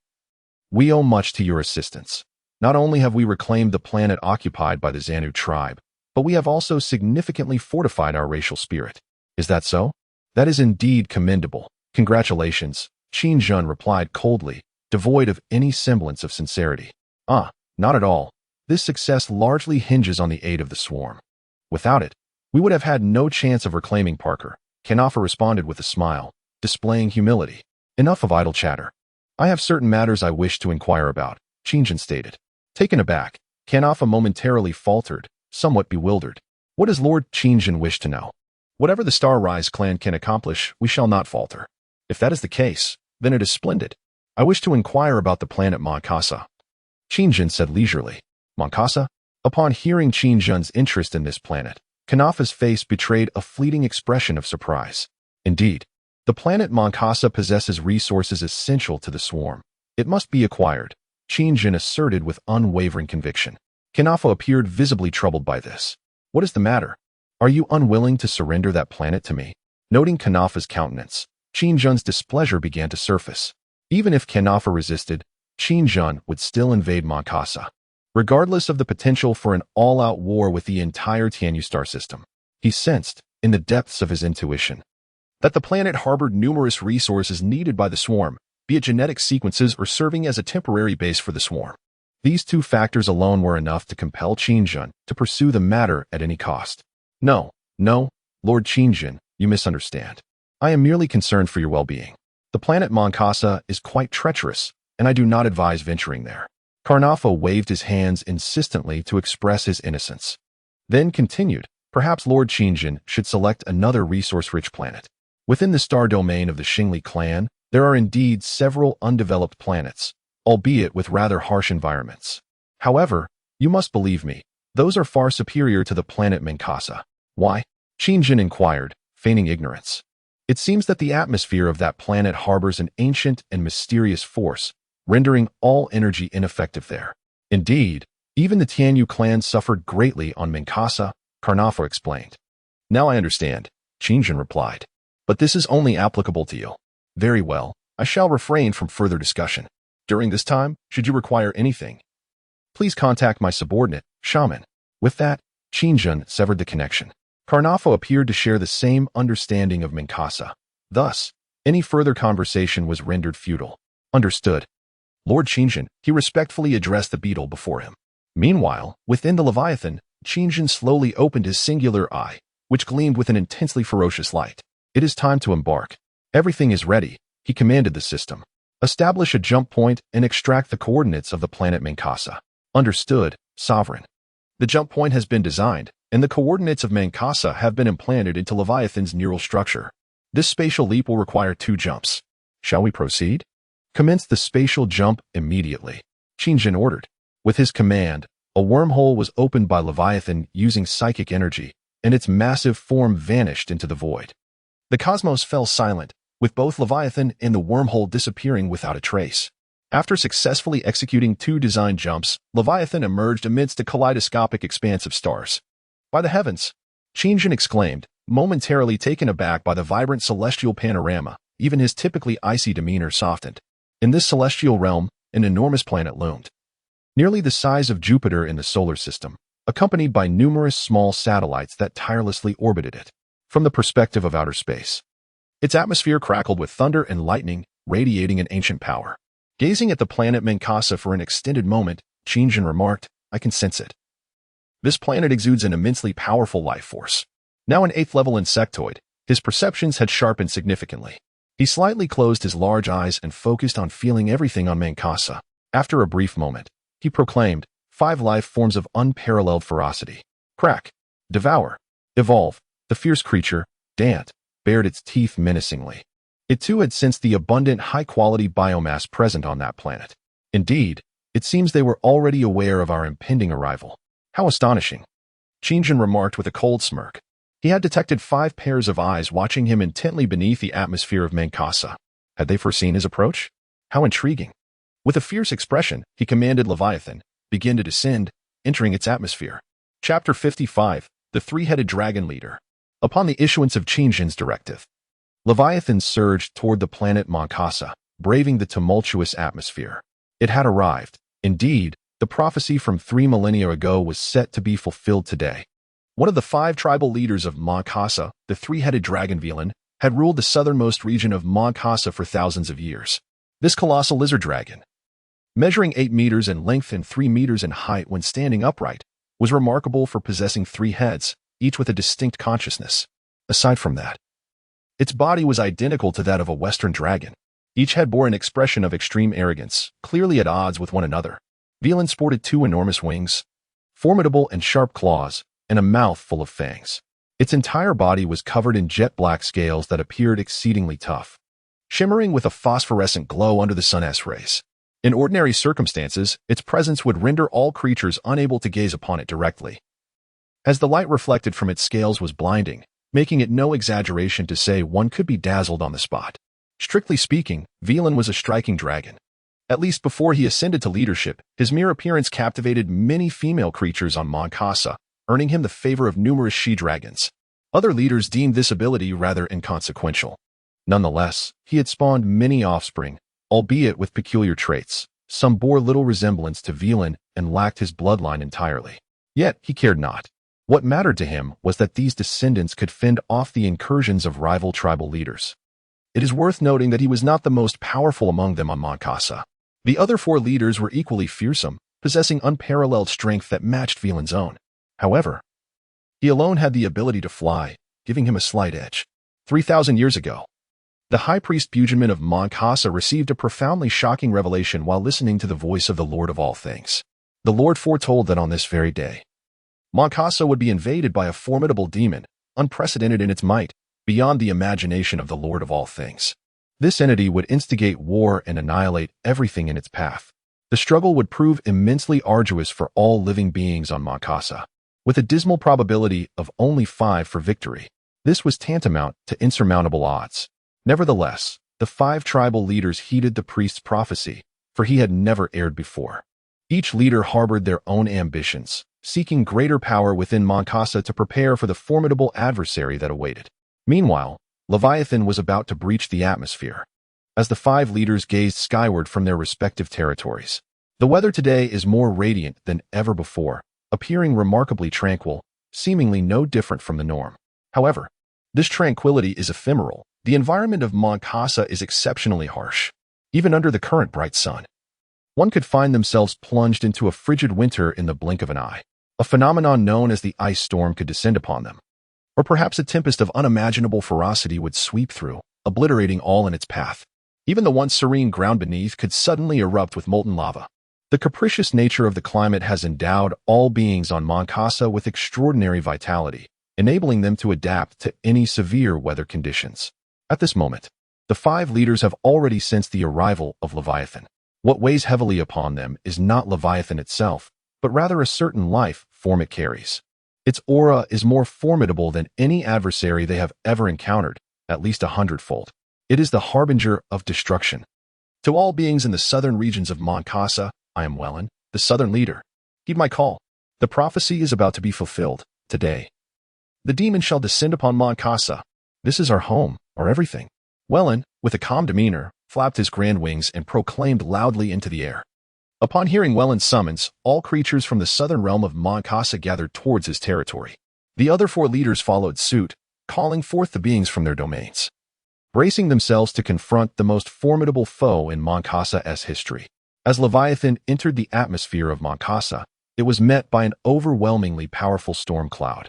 [SPEAKER 1] we owe much to your assistance. Not only have we reclaimed the planet occupied by the Xanu tribe, but we have also significantly fortified our racial spirit. Is that so?" "That is indeed commendable. Congratulations," Qingjin replied coldly, devoid of any semblance of sincerity. "Ah, not at all. This success largely hinges on the aid of the swarm. Without it, we would have had no chance of reclaiming Parker." Kanafa responded with a smile, displaying humility. "Enough of idle chatter. I have certain matters I wish to inquire about," Qingjin stated. Taken aback, Kanafa momentarily faltered, somewhat bewildered. "What does Lord Qingjin wish to know?" "Whatever the Starrise clan can accomplish, we shall not falter." "If that is the case, then it is splendid. I wish to inquire about the planet Moncasa," Qingjin said leisurely. "Moncasa? Upon hearing Qin Zhen's interest in this planet, Kanafa's face betrayed a fleeting expression of surprise. Indeed, the planet Moncasa possesses resources essential to the swarm. It must be acquired, Qin Zhen asserted with unwavering conviction. Kanafa appeared visibly troubled by this. What is the matter? Are you unwilling to surrender that planet to me? Noting Kanafa's countenance, Qin Zhen's displeasure began to surface. Even if Kanafa resisted, Qin Zhen would still invade Moncasa, regardless of the potential for an all-out war with the entire Tianyu star system. He sensed, in the depths of his intuition, that the planet harbored numerous resources needed by the swarm, be it genetic sequences or serving as a temporary base for the swarm. These two factors alone were enough to compel Qin Zhen to pursue the matter at any cost. No, Lord Qin Zhen, you misunderstand. I am merely concerned for your well-being. The planet Moncasa is quite treacherous, and I do not advise venturing there. Kanafa waved his hands insistently to express his innocence. Then continued, perhaps Lord Qin Zhen should select another resource-rich planet. Within the star domain of the Xingli clan, there are indeed several undeveloped planets, albeit with rather harsh environments. However, you must believe me, those are far superior to the planet Moncasa. Why? Qin Zhen inquired, feigning ignorance. It seems that the atmosphere of that planet harbors an ancient and mysterious force, rendering all energy ineffective there. Indeed, even the Tianyu clan suffered greatly on Moncasa, Kanafa explained. Now I understand, Qin Zhen replied. But this is only applicable to you. Very well, I shall refrain from further discussion. During this time, should you require anything, please contact my subordinate, Shaman. With that, Qin Zhen severed the connection. Kanafa appeared to share the same understanding of Moncasa. Thus, any further conversation was rendered futile. Understood. Lord Qin Zhen, he respectfully addressed the beetle before him. Meanwhile, within the Leviathan, Qin Zhen slowly opened his singular eye, which gleamed with an intensely ferocious light. It is time to embark. Everything is ready, he commanded the system. Establish a jump point and extract the coordinates of the planet Moncasa. Understood, Sovereign. The jump point has been designed, and the coordinates of Moncasa have been implanted into Leviathan's neural structure. This spatial leap will require 2 jumps. Shall we proceed? Commence the spatial jump immediately, Qin Zhen ordered. With his command, a wormhole was opened by Leviathan using psychic energy, and its massive form vanished into the void. The cosmos fell silent, with both Leviathan and the wormhole disappearing without a trace. After successfully executing 2 designed jumps, Leviathan emerged amidst a kaleidoscopic expanse of stars. By the heavens! Qin Zhen exclaimed, momentarily taken aback by the vibrant celestial panorama. Even his typically icy demeanor softened. In this celestial realm, an enormous planet loomed, nearly the size of Jupiter in the solar system, accompanied by numerous small satellites that tirelessly orbited it. From the perspective of outer space, its atmosphere crackled with thunder and lightning, radiating an ancient power. Gazing at the planet Moncasa for an extended moment, Qin Zhen remarked, I can sense it. This planet exudes an immensely powerful life force. Now an 8th-level insectoid, his perceptions had sharpened significantly. He slightly closed his large eyes and focused on feeling everything on Moncasa. After a brief moment, he proclaimed, 5 life forms of unparalleled ferocity. Crack, devour, evolve. The fierce creature, Dant, bared its teeth menacingly. It too had sensed the abundant high-quality biomass present on that planet. Indeed, it seems they were already aware of our impending arrival. How astonishing! Qin Zhen remarked with a cold smirk. He had detected 5 pairs of eyes watching him intently beneath the atmosphere of Moncasa. Had they foreseen his approach? How intriguing! With a fierce expression, he commanded Leviathan, begin to descend, entering its atmosphere. Chapter 55, The Three-Headed Dragon Leader. Upon the issuance of Qin Zhen's directive, Leviathan surged toward the planet Moncasa, braving the tumultuous atmosphere. It had arrived. Indeed, the prophecy from 3 millennia ago was set to be fulfilled today. One of the 5 tribal leaders of Moncasa, the three-headed dragon Velan, had ruled the southernmost region of Moncasa for thousands of years. This colossal lizard dragon, measuring 8 meters in length and 3 meters in height when standing upright, was remarkable for possessing 3 heads, each with a distinct consciousness. Aside from that, its body was identical to that of a Western dragon. Each head bore an expression of extreme arrogance, clearly at odds with one another. Velan sported 2 enormous wings, formidable and sharp claws, and a mouth full of fangs. Its entire body was covered in jet-black scales that appeared exceedingly tough, shimmering with a phosphorescent glow under the sun's rays. In ordinary circumstances, its presence would render all creatures unable to gaze upon it directly, as the light reflected from its scales was blinding, making it no exaggeration to say one could be dazzled on the spot. Strictly speaking, Velan was a striking dragon. At least before he ascended to leadership, his mere appearance captivated many female creatures on Mon Casa, earning him the favor of numerous she-dragons. Other leaders deemed this ability rather inconsequential. Nonetheless, he had spawned many offspring, albeit with peculiar traits. Some bore little resemblance to Velan and lacked his bloodline entirely. Yet he cared not. What mattered to him was that these descendants could fend off the incursions of rival tribal leaders. It is worth noting that he was not the most powerful among them on Mon Casa. The other 4 leaders were equally fearsome, possessing unparalleled strength that matched Velan's own. However, he alone had the ability to fly, giving him a slight edge. 3,000 years ago, the High Priest Bujanman of Mon Casa received a profoundly shocking revelation while listening to the voice of the Lord of all things. The Lord foretold that on this very day, Mon Casa would be invaded by a formidable demon, unprecedented in its might, beyond the imagination of the Lord of all things. This entity would instigate war and annihilate everything in its path. The struggle would prove immensely arduous for all living beings on Mon Casa, with a dismal probability of only 5 for victory. This was tantamount to insurmountable odds. Nevertheless, the 5 tribal leaders heeded the priest's prophecy, for he had never erred before. Each leader harbored their own ambitions, seeking greater power within Mon Casa to prepare for the formidable adversary that awaited. Meanwhile, Leviathan was about to breach the atmosphere. As the 5 leaders gazed skyward from their respective territories, the weather today is more radiant than ever before, appearing remarkably tranquil, seemingly no different from the norm. However, this tranquility is ephemeral. The environment of Mon Casa is exceptionally harsh. Even under the current bright sun, one could find themselves plunged into a frigid winter in the blink of an eye. A phenomenon known as the ice storm could descend upon them. Or perhaps a tempest of unimaginable ferocity would sweep through, obliterating all in its path. Even the once serene ground beneath could suddenly erupt with molten lava. The capricious nature of the climate has endowed all beings on Mon Casa with extraordinary vitality, enabling them to adapt to any severe weather conditions. At this moment, the 5 leaders have already sensed the arrival of Leviathan. What weighs heavily upon them is not Leviathan itself, but rather a certain life form it carries. Its aura is more formidable than any adversary they have ever encountered, at least 100-fold. It is the harbinger of destruction. To all beings in the southern regions of Mon Casa, I am Welan, the southern leader. Heed my call. The prophecy is about to be fulfilled, today. The demon shall descend upon Mon Casa. This is our home, our everything. Welan, with a calm demeanor, flapped his grand wings and proclaimed loudly into the air. Upon hearing Welan's summons, all creatures from the southern realm of Mon Casa gathered towards his territory. The other 4 leaders followed suit, calling forth the beings from their domains, bracing themselves to confront the most formidable foe in Mon Casa's history. As Leviathan entered the atmosphere of Mon Casa, it was met by an overwhelmingly powerful storm cloud.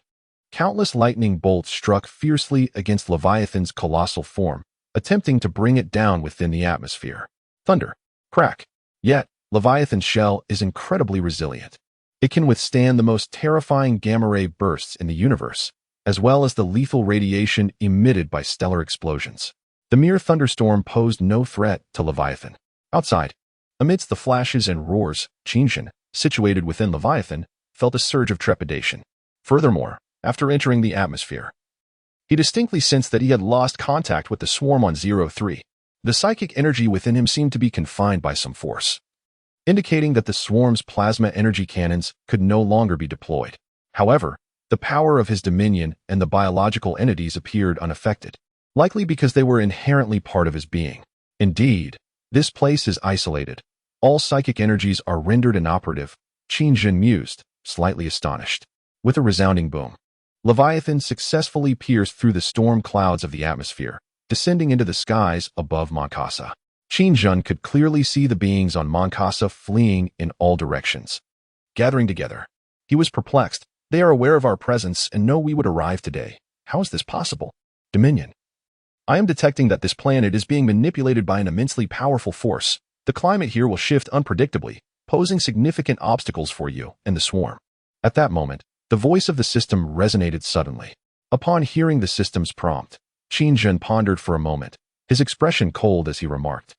[SPEAKER 1] Countless lightning bolts struck fiercely against Leviathan's colossal form, attempting to bring it down within the atmosphere. Thunder, crack. Yet, Leviathan's shell is incredibly resilient. It can withstand the most terrifying gamma-ray bursts in the universe, as well as the lethal radiation emitted by stellar explosions. The mere thunderstorm posed no threat to Leviathan. Outside, amidst the flashes and roars, Qingjin, situated within Leviathan, felt a surge of trepidation. Furthermore, after entering the atmosphere, he distinctly sensed that he had lost contact with the swarm on 03. The psychic energy within him seemed to be confined by some force, indicating that the swarm's plasma energy cannons could no longer be deployed. However, the power of his dominion and the biological entities appeared unaffected, likely because they were inherently part of his being. Indeed, this place is isolated. All psychic energies are rendered inoperative, Qingjin mused, slightly astonished. With a resounding boom, Leviathan successfully pierced through the storm clouds of the atmosphere, descending into the skies above Mon Casa. Qingjin could clearly see the beings on Mon Casa fleeing in all directions, gathering together. He was perplexed. They are aware of our presence and know we would arrive today. How is this possible? Dominion. I am detecting that this planet is being manipulated by an immensely powerful force. The climate here will shift unpredictably, posing significant obstacles for you and the swarm. At that moment, the voice of the system resonated suddenly. Upon hearing the system's prompt, Qingjin pondered for a moment, his expression cold as he remarked,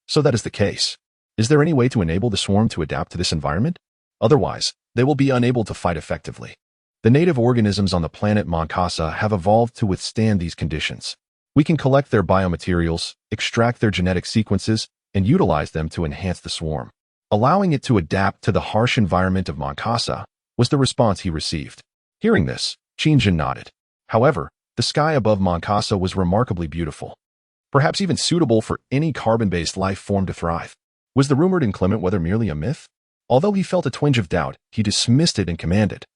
[SPEAKER 1] "So that is the case. Is there any way to enable the swarm to adapt to this environment? Otherwise, they will be unable to fight effectively. The native organisms on the planet Moncasa have evolved to withstand these conditions. We can collect their biomaterials, extract their genetic sequences, and utilize them to enhance the swarm. Allowing it to adapt to the harsh environment of Moncasa was the response he received. Hearing this, Qingjin nodded. However, the sky above Moncasa was remarkably beautiful, perhaps even suitable for any carbon-based life form to thrive. Was the rumored inclement weather merely a myth? Although he felt a twinge of doubt, he dismissed it and commanded,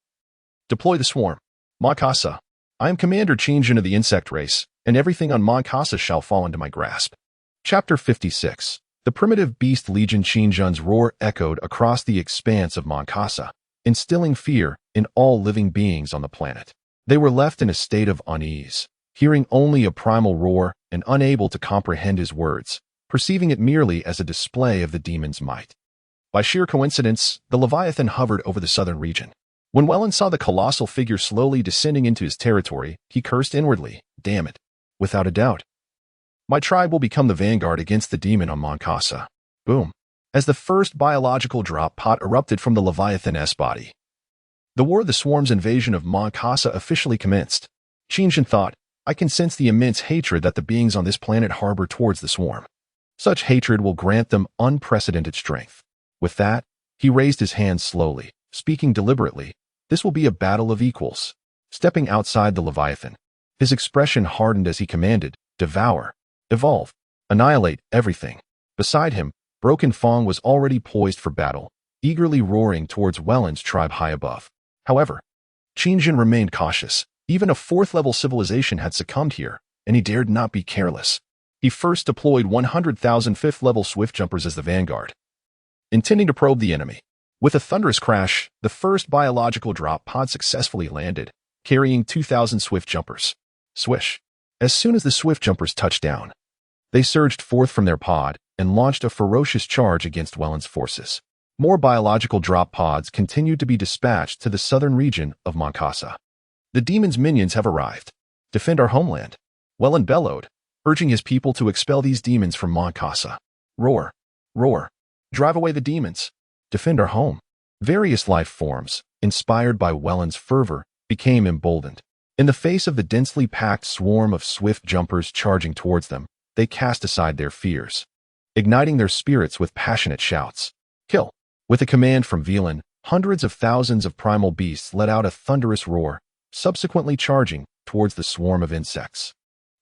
[SPEAKER 1] "Deploy the swarm. Moncasa. I am Commander Qingjin of the insect race, and everything on Moncasa shall fall into my grasp." Chapter 56. The primitive beast legion. Qingjin's roar echoed across the expanse of Moncasa, instilling fear in all living beings on the planet. They were left in a state of unease, hearing only a primal roar and unable to comprehend his words, perceiving it merely as a display of the demon's might. By sheer coincidence, the Leviathan hovered over the southern region. When Wellen saw the colossal figure slowly descending into his territory, he cursed inwardly, "Damn it. Without a doubt, my tribe will become the vanguard against the demon on Moncasa." Boom. As the first biological drop pod erupted from the Leviathan's body, the War of the Swarm's invasion of Moncasa officially commenced. Qingjin thought, "I can sense the immense hatred that the beings on this planet harbor towards the swarm. Such hatred will grant them unprecedented strength." With that, he raised his hands slowly, speaking deliberately. This will be a battle of equals. Stepping outside the Leviathan, his expression hardened as he commanded, "Devour, evolve, annihilate everything." Beside him, Broken Fong was already poised for battle, eagerly roaring towards Welland's tribe high above. However, Qingjin remained cautious. Even a fourth-level civilization had succumbed here, and he dared not be careless. He first deployed 100,000 fifth-level swift jumpers as the vanguard, intending to probe the enemy. With a thunderous crash, the first biological drop pod successfully landed, carrying 2,000 swift jumpers. Swish. As soon as the swift jumpers touched down, they surged forth from their pod and launched a ferocious charge against Welland's forces. More biological drop pods continued to be dispatched to the southern region of Moncasa. "The demon's minions have arrived. Defend our homeland," Welland bellowed, urging his people to expel these demons from Moncasa. "Roar, roar, drive away the demons. Defend our home." Various life forms, inspired by Welland's fervor, became emboldened. In the face of the densely packed swarm of swift jumpers charging towards them, they cast aside their fears, igniting their spirits with passionate shouts. "Kill!" With a command from Velan, hundreds of thousands of primal beasts let out a thunderous roar, subsequently charging towards the swarm of insects.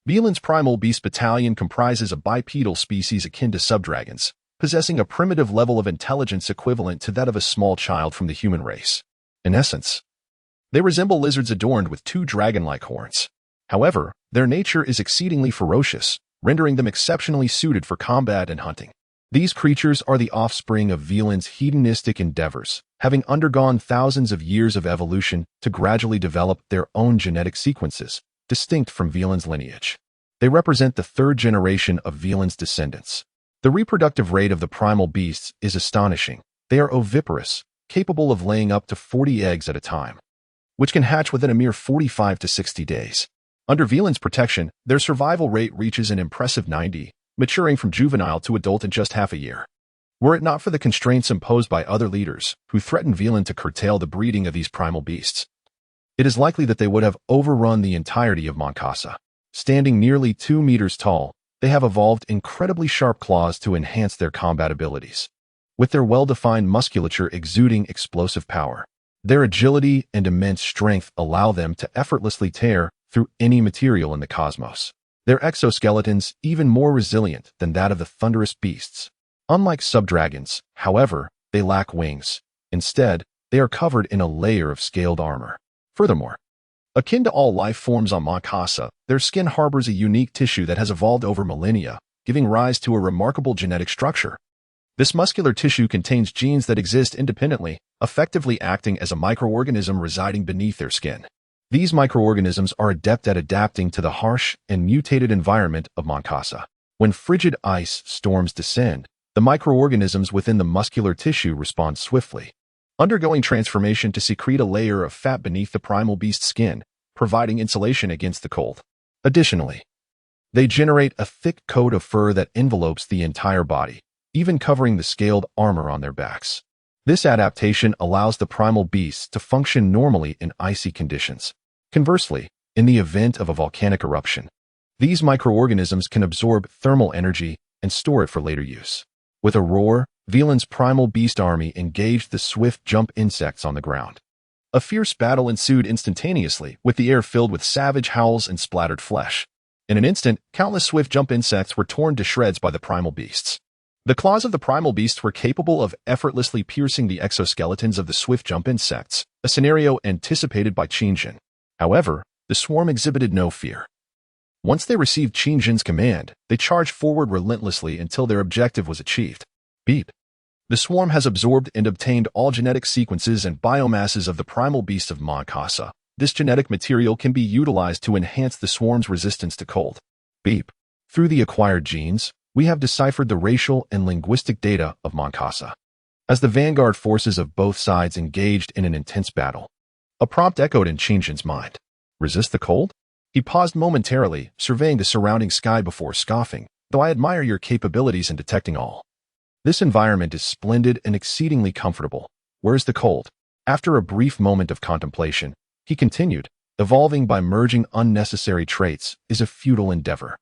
[SPEAKER 1] Velan's primal beast battalion comprises a bipedal species akin to subdragons, possessing a primitive level of intelligence equivalent to that of a small child from the human race. In essence, they resemble lizards adorned with two dragon-like horns. However, their nature is exceedingly ferocious, rendering them exceptionally suited for combat and hunting. These creatures are the offspring of Velan's hedonistic endeavors, having undergone thousands of years of evolution to gradually develop their own genetic sequences, distinct from Velan's lineage. They represent the third generation of Velan's descendants. The reproductive rate of the primal beasts is astonishing. They are oviparous, capable of laying up to 40 eggs at a time, which can hatch within a mere 45 to 60 days. Under Velan's protection, their survival rate reaches an impressive 90, maturing from juvenile to adult in just half a year. Were it not for the constraints imposed by other leaders who threatened Velan to curtail the breeding of these primal beasts, it is likely that they would have overrun the entirety of Moncasa. Standing nearly 2 meters tall, they have evolved incredibly sharp claws to enhance their combat abilities, with their well-defined musculature exuding explosive power. Their agility and immense strength allow them to effortlessly tear through any material in the cosmos. Their exoskeletons even more resilient than that of the thunderous beasts. Unlike subdragons, however, they lack wings. Instead, they are covered in a layer of scaled armor. Furthermore, akin to all life forms on Moncasa, their skin harbors a unique tissue that has evolved over millennia, giving rise to a remarkable genetic structure. This muscular tissue contains genes that exist independently, effectively acting as a microorganism residing beneath their skin. These microorganisms are adept at adapting to the harsh and mutated environment of Moncasa. When frigid ice storms descend, the microorganisms within the muscular tissue respond swiftly, undergoing transformation to secrete a layer of fat beneath the primal beast's skin, providing insulation against the cold. Additionally, they generate a thick coat of fur that envelopes the entire body, even covering the scaled armor on their backs. This adaptation allows the primal beasts to function normally in icy conditions. Conversely, in the event of a volcanic eruption, these microorganisms can absorb thermal energy and store it for later use. With a roar, Veland's primal beast army engaged the swift jump insects on the ground. A fierce battle ensued instantaneously, with the air filled with savage howls and splattered flesh. In an instant, countless swift jump insects were torn to shreds by the primal beasts. The claws of the primal beasts were capable of effortlessly piercing the exoskeletons of the swift jump insects, a scenario anticipated by Qingjin. However, the swarm exhibited no fear. Once they received Qingjin's command, they charged forward relentlessly until their objective was achieved. Beep. The swarm has absorbed and obtained all genetic sequences and biomasses of the primal beast of Manhwa. This genetic material can be utilized to enhance the swarm's resistance to cold. Beep. Through the acquired genes, we have deciphered the racial and linguistic data of Manhwa. As the vanguard forces of both sides engaged in an intense battle, a prompt echoed in Qingjin's mind. Resist the cold? He paused momentarily, surveying the surrounding sky before scoffing, though I admire your capabilities in detecting all. This environment is splendid and exceedingly comfortable. Where's the cold? After a brief moment of contemplation, he continued, evolving by merging unnecessary traits is a futile endeavor.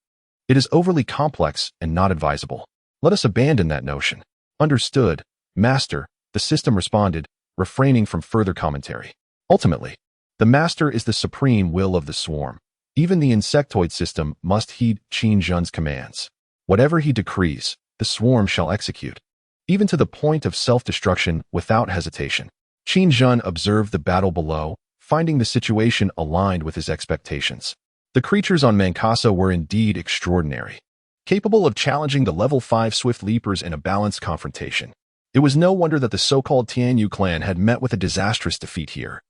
[SPEAKER 1] It is overly complex and not advisable. Let us abandon that notion. Understood, Master, the system responded, refraining from further commentary. Ultimately, the Master is the supreme will of the swarm. Even the insectoid system must heed Qingjin's commands. Whatever he decrees, the swarm shall execute, even to the point of self-destruction without hesitation. Qingjin observed the battle below, finding the situation aligned with his expectations. The creatures on Manhwa were indeed extraordinary, capable of challenging the level 5 swift leapers in a balanced confrontation. It was no wonder that the so-called Tianyu clan had met with a disastrous defeat here,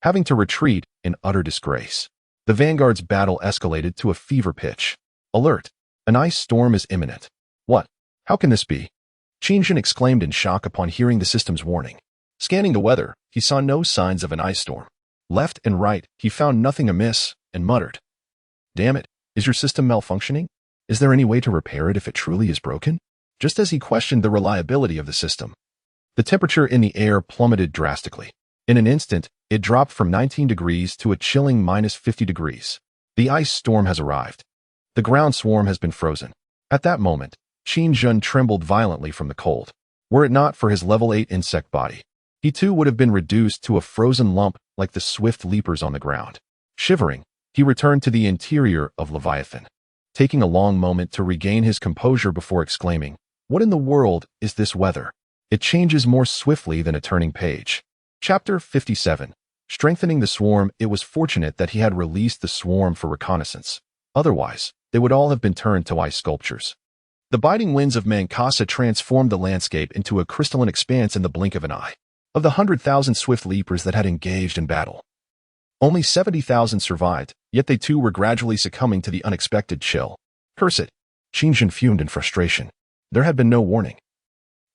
[SPEAKER 1] having to retreat in utter disgrace. The vanguard's battle escalated to a fever pitch. Alert! An ice storm is imminent. What? How can this be? Qingjin exclaimed in shock upon hearing the system's warning. Scanning the weather, he saw no signs of an ice storm. Left and right, he found nothing amiss, and muttered, "Damn it, is your system malfunctioning? Is there any way to repair it if it truly is broken?" Just as he questioned the reliability of the system, the temperature in the air plummeted drastically. In an instant, it dropped from 19 degrees to a chilling -50 degrees. The ice storm has arrived. The ground swarm has been frozen. At that moment, Qingjin trembled violently from the cold. Were it not for his level 8 insect body, he too would have been reduced to a frozen lump like the swift leapers on the ground. Shivering, he returned to the interior of Leviathan, taking a long moment to regain his composure before exclaiming, "What in the world is this weather? It changes more swiftly than a turning page." Chapter 57. Strengthening the swarm. It was fortunate that he had released the swarm for reconnaissance. Otherwise, they would all have been turned to ice sculptures. The biting winds of Manhwa transformed the landscape into a crystalline expanse in the blink of an eye. Of the 100,000 swift leapers that had engaged in battle, only 70,000 survived, yet they too were gradually succumbing to the unexpected chill. Curse it! Qingjin fumed in frustration. There had been no warning.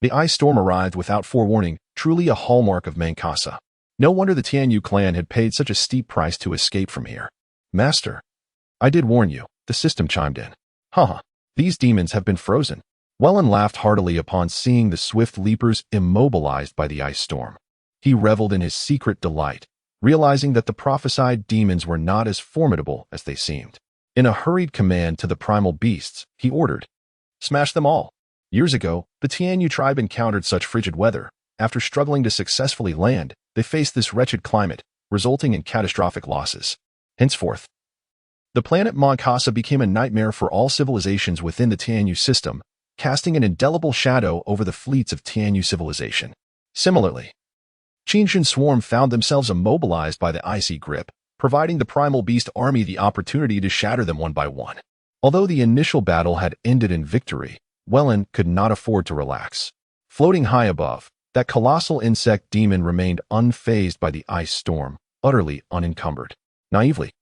[SPEAKER 1] The ice storm arrived without forewarning, truly a hallmark of Manhwa. No wonder the Tianyu clan had paid such a steep price to escape from here. Master, I did warn you, the system chimed in. Haha. These demons have been frozen. Wellen laughed heartily upon seeing the swift leapers immobilized by the ice storm. He reveled in his secret delight, realizing that the prophesied demons were not as formidable as they seemed. In a hurried command to the primal beasts, he ordered, "Smash them all." Years ago, the Tianyu tribe encountered such frigid weather. After struggling to successfully land, they faced this wretched climate, resulting in catastrophic losses. Henceforth, the planet Manhwa became a nightmare for all civilizations within the Tianyu system, casting an indelible shadow over the fleets of Tianyu civilization. Similarly, Qingjin's swarm found themselves immobilized by the icy grip, providing the primal beast army the opportunity to shatter them one by one. Although the initial battle had ended in victory, Wellen could not afford to relax. Floating high above, that colossal insect demon remained unfazed by the ice storm, utterly unencumbered. Naively,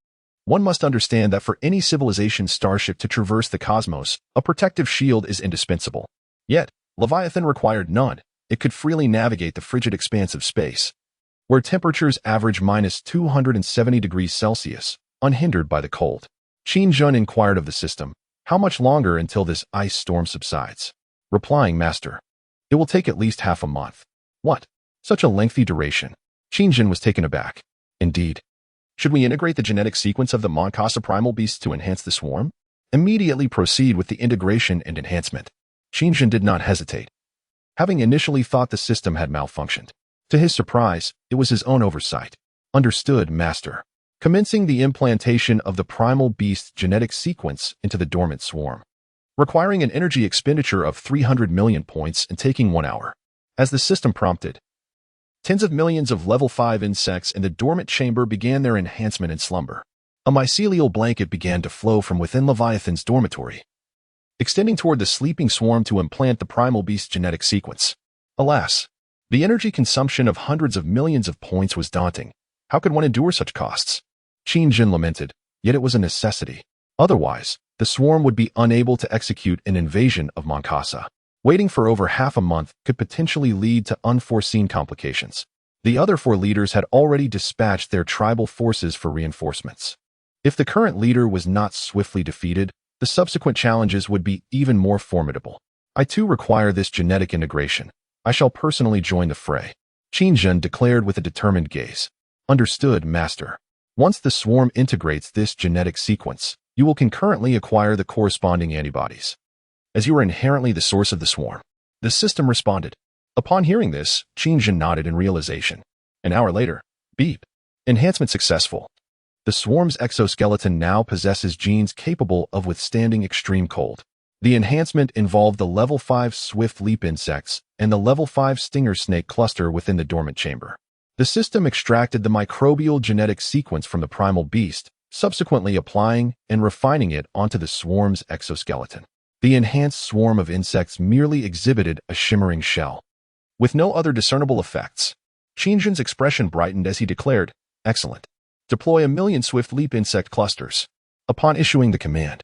[SPEAKER 1] one must understand that for any civilization starship to traverse the cosmos, a protective shield is indispensable. Yet, Leviathan required none. It could freely navigate the frigid expanse of space, where temperatures average -270 degrees Celsius, unhindered by the cold. Qingjin inquired of the system, "How much longer until this ice storm subsides?" replying, Master, it will take at least half a month. What? Such a lengthy duration? Qingjin was taken aback. Indeed. Should we integrate the genetic sequence of the Moncasa primal beasts to enhance the swarm? Immediately proceed with the integration and enhancement. Qingjin did not hesitate, having initially thought the system had malfunctioned. To his surprise, it was his own oversight. Understood, Master. Commencing the implantation of the primal beast's genetic sequence into the dormant swarm, requiring an energy expenditure of 300 million points and taking 1 hour. As the system prompted, tens of millions of level 5 insects in the dormant chamber began their enhancement in slumber. A mycelial blanket began to flow from within Leviathan's dormitory, extending toward the sleeping swarm to implant the primal beast's genetic sequence. Alas, the energy consumption of hundreds of millions of points was daunting. How could one endure such costs? Qingjin lamented, yet it was a necessity. Otherwise, the swarm would be unable to execute an invasion of Moncasa. Waiting for over half a month could potentially lead to unforeseen complications. The other 4 leaders had already dispatched their tribal forces for reinforcements. If the current leader was not swiftly defeated, the subsequent challenges would be even more formidable. I too require this genetic integration. I shall personally join the fray, Qingjin declared with a determined gaze. Understood, Master. Once the swarm integrates this genetic sequence, you will concurrently acquire the corresponding antibodies, as you are inherently the source of the swarm. The system responded. Upon hearing this, Qingjin nodded in realization. An hour later, beep. Enhancement successful. The swarm's exoskeleton now possesses genes capable of withstanding extreme cold. The enhancement involved the level 5 swift leap insects and the level 5 stinger snake cluster within the dormant chamber. The system extracted the microbial genetic sequence from the primal beast, subsequently applying and refining it onto the swarm's exoskeleton. The enhanced swarm of insects merely exhibited a shimmering shell, with no other discernible effects. Qingjin's expression brightened as he declared, Excellent. Deploy 1,000,000 swift leap insect clusters. Upon issuing the command,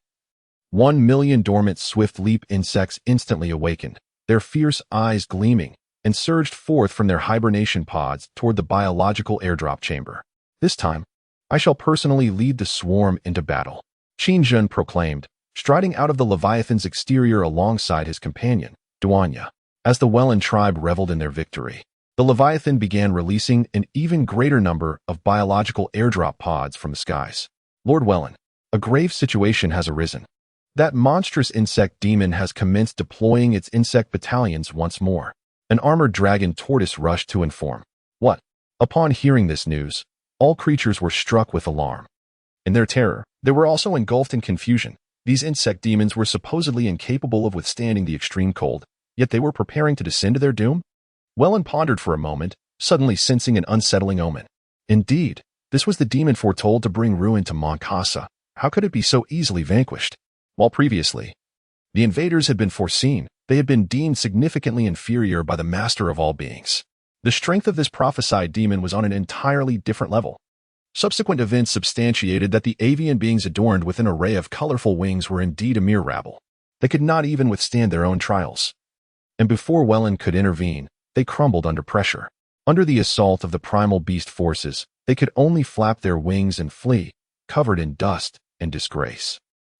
[SPEAKER 1] 1,000,000 dormant swift leap insects instantly awakened, their fierce eyes gleaming, and surged forth from their hibernation pods toward the biological airdrop chamber. This time, I shall personally lead the swarm into battle, Qingjin proclaimed, striding out of the Leviathan's exterior alongside his companion, Duanya. As the Welland tribe reveled in their victory, the Leviathan began releasing an even greater number of biological airdrop pods from the skies. Lord Welland, a grave situation has arisen. That monstrous insect demon has commenced deploying its insect battalions once more. An armored dragon tortoise rushed to inform. What? Upon hearing this news, all creatures were struck with alarm. In their terror, they were also engulfed in confusion. These insect demons were supposedly incapable of withstanding the extreme cold, yet they were preparing to descend to their doom? Welland pondered for a moment, suddenly sensing an unsettling omen. Indeed, this was the demon foretold to bring ruin to Moncasa. How could it be so easily vanquished? While previously, the invaders had been foreseen, they had been deemed significantly inferior by the master of all beings. The strength of this prophesied demon was on an entirely different level. Subsequent events substantiated that the avian beings adorned with an array of colorful wings were indeed a mere rabble. They could not even withstand their own trials. And before Welland could intervene, they crumbled under pressure. Under the assault of the primal beast forces, they could only flap their wings and flee, covered in dust and disgrace.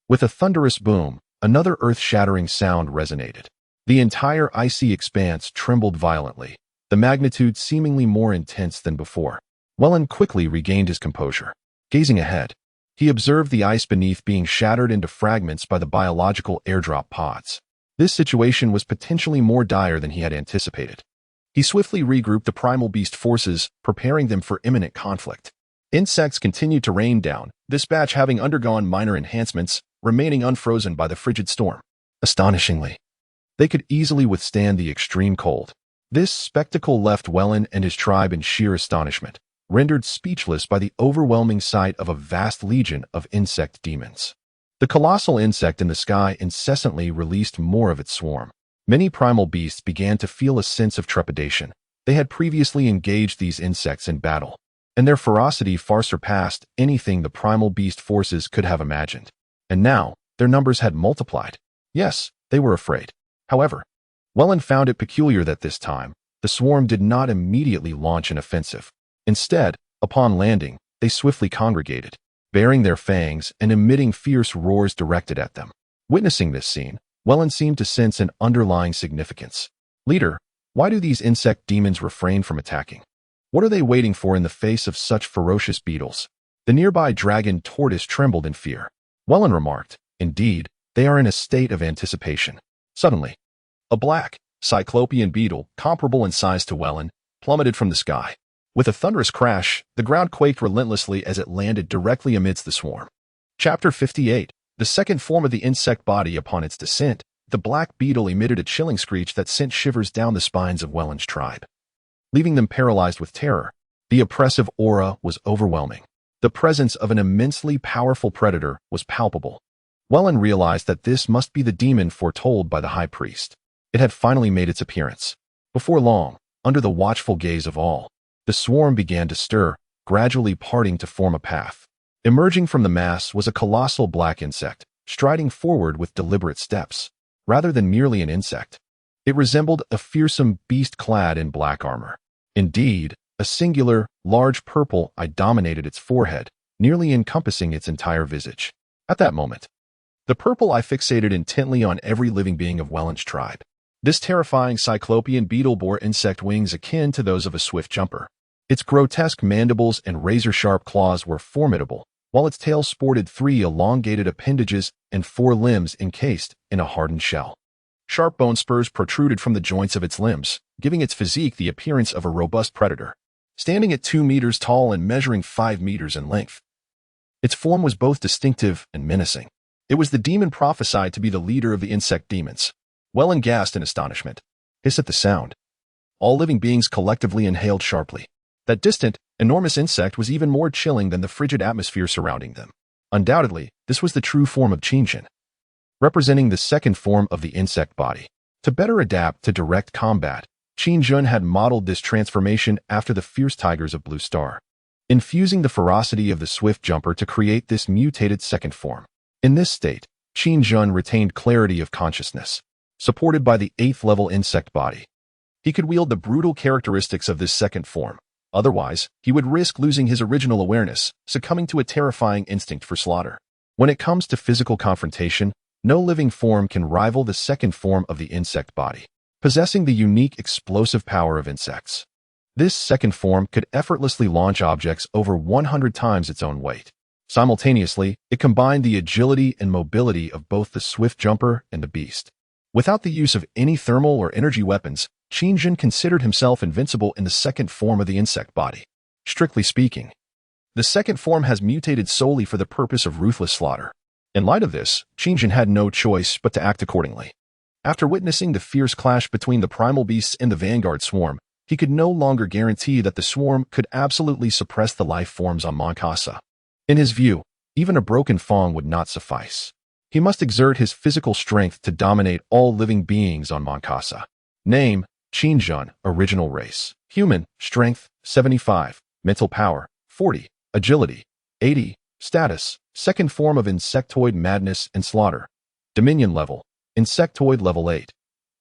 [SPEAKER 1] With a thunderous boom, another earth-shattering sound resonated. The entire icy expanse trembled violently, the magnitude seemingly more intense than before. Welland quickly regained his composure. Gazing ahead, he observed the ice beneath being shattered into fragments by the biological airdrop pods. This situation was potentially more dire than he had anticipated. He swiftly regrouped the primal beast forces, preparing them for imminent conflict. Insects continued to rain down, this batch having undergone minor enhancements, remaining unfrozen by the frigid storm. Astonishingly, they could easily withstand the extreme cold. This spectacle left Welland and his tribe in sheer astonishment, rendered speechless by the overwhelming sight of a vast legion of insect demons. The colossal insect in the sky incessantly released more of its swarm. Many primal beasts began to feel a sense of trepidation. They had previously engaged these insects in battle, and their ferocity far surpassed anything the primal beast forces could have imagined. And now, their numbers had multiplied. Yes, they were afraid. However, Welland found it peculiar that this time, the swarm did not immediately launch an offensive. Instead, upon landing, they swiftly congregated, baring their fangs and emitting fierce roars directed at them. Witnessing this scene, Welland seemed to sense an underlying significance. Leader, why do these insect demons refrain from attacking? What are they waiting for in the face of such ferocious beetles? The nearby dragon tortoise trembled in fear. Welland remarked, indeed, they are in a state of anticipation. Suddenly, a black, cyclopean beetle, comparable in size to Welland, plummeted from the sky. With a thunderous crash, the ground quaked relentlessly as it landed directly amidst the swarm. Chapter 58. The second form of the insect body. Upon its descent, the black beetle emitted a chilling screech that sent shivers down the spines of Welland's tribe. Leaving them paralyzed with terror, the oppressive aura was overwhelming. The presence of an immensely powerful predator was palpable. Welland realized that this must be the demon foretold by the high priest. It had finally made its appearance. Before long, under the watchful gaze of all, the swarm began to stir, gradually parting to form a path. Emerging from the mass was a colossal black insect, striding forward with deliberate steps. Rather than merely an insect, it resembled a fearsome beast clad in black armor. Indeed, a singular, large purple eye dominated its forehead, nearly encompassing its entire visage. At that moment, the purple eye fixated intently on every living being of Welland's tribe. This terrifying cyclopean beetle bore insect wings akin to those of a swift jumper. Its grotesque mandibles and razor-sharp claws were formidable, while its tail sported 3 elongated appendages and 4 limbs encased in a hardened shell. Sharp bone spurs protruded from the joints of its limbs, giving its physique the appearance of a robust predator. Standing at 2 meters tall and measuring 5 meters in length, its form was both distinctive and menacing. It was the demon prophesied to be the leader of the insect demons. Welland gasped in astonishment. Hiss at the sound. All living beings collectively inhaled sharply. That distant, enormous insect was even more chilling than the frigid atmosphere surrounding them. Undoubtedly, this was the true form of Qingjin, representing the second form of the insect body. To better adapt to direct combat, Qingjin had modeled this transformation after the fierce tigers of Blue Star, infusing the ferocity of the swift jumper to create this mutated second form. In this state, Qingjin retained clarity of consciousness, supported by the 8th-level insect body. He could wield the brutal characteristics of this second form. Otherwise, he would risk losing his original awareness, succumbing to a terrifying instinct for slaughter. When it comes to physical confrontation, no living form can rival the second form of the insect body, possessing the unique explosive power of insects. This second form could effortlessly launch objects over 100 times its own weight. Simultaneously, it combined the agility and mobility of both the swift jumper and the beast. Without the use of any thermal or energy weapons, Qingjin considered himself invincible in the second form of the insect body. Strictly speaking, the second form has mutated solely for the purpose of ruthless slaughter. In light of this, Qingjin had no choice but to act accordingly. After witnessing the fierce clash between the primal beasts and the vanguard swarm, he could no longer guarantee that the swarm could absolutely suppress the life forms on Moncasa. In his view, even a broken Fong would not suffice. He must exert his physical strength to dominate all living beings on Moncasa. Name: Qingjin, original race. Human, strength, 75. Mental power, 40. Agility, 80. Status, second form of insectoid madness and slaughter. Dominion level, insectoid level 8.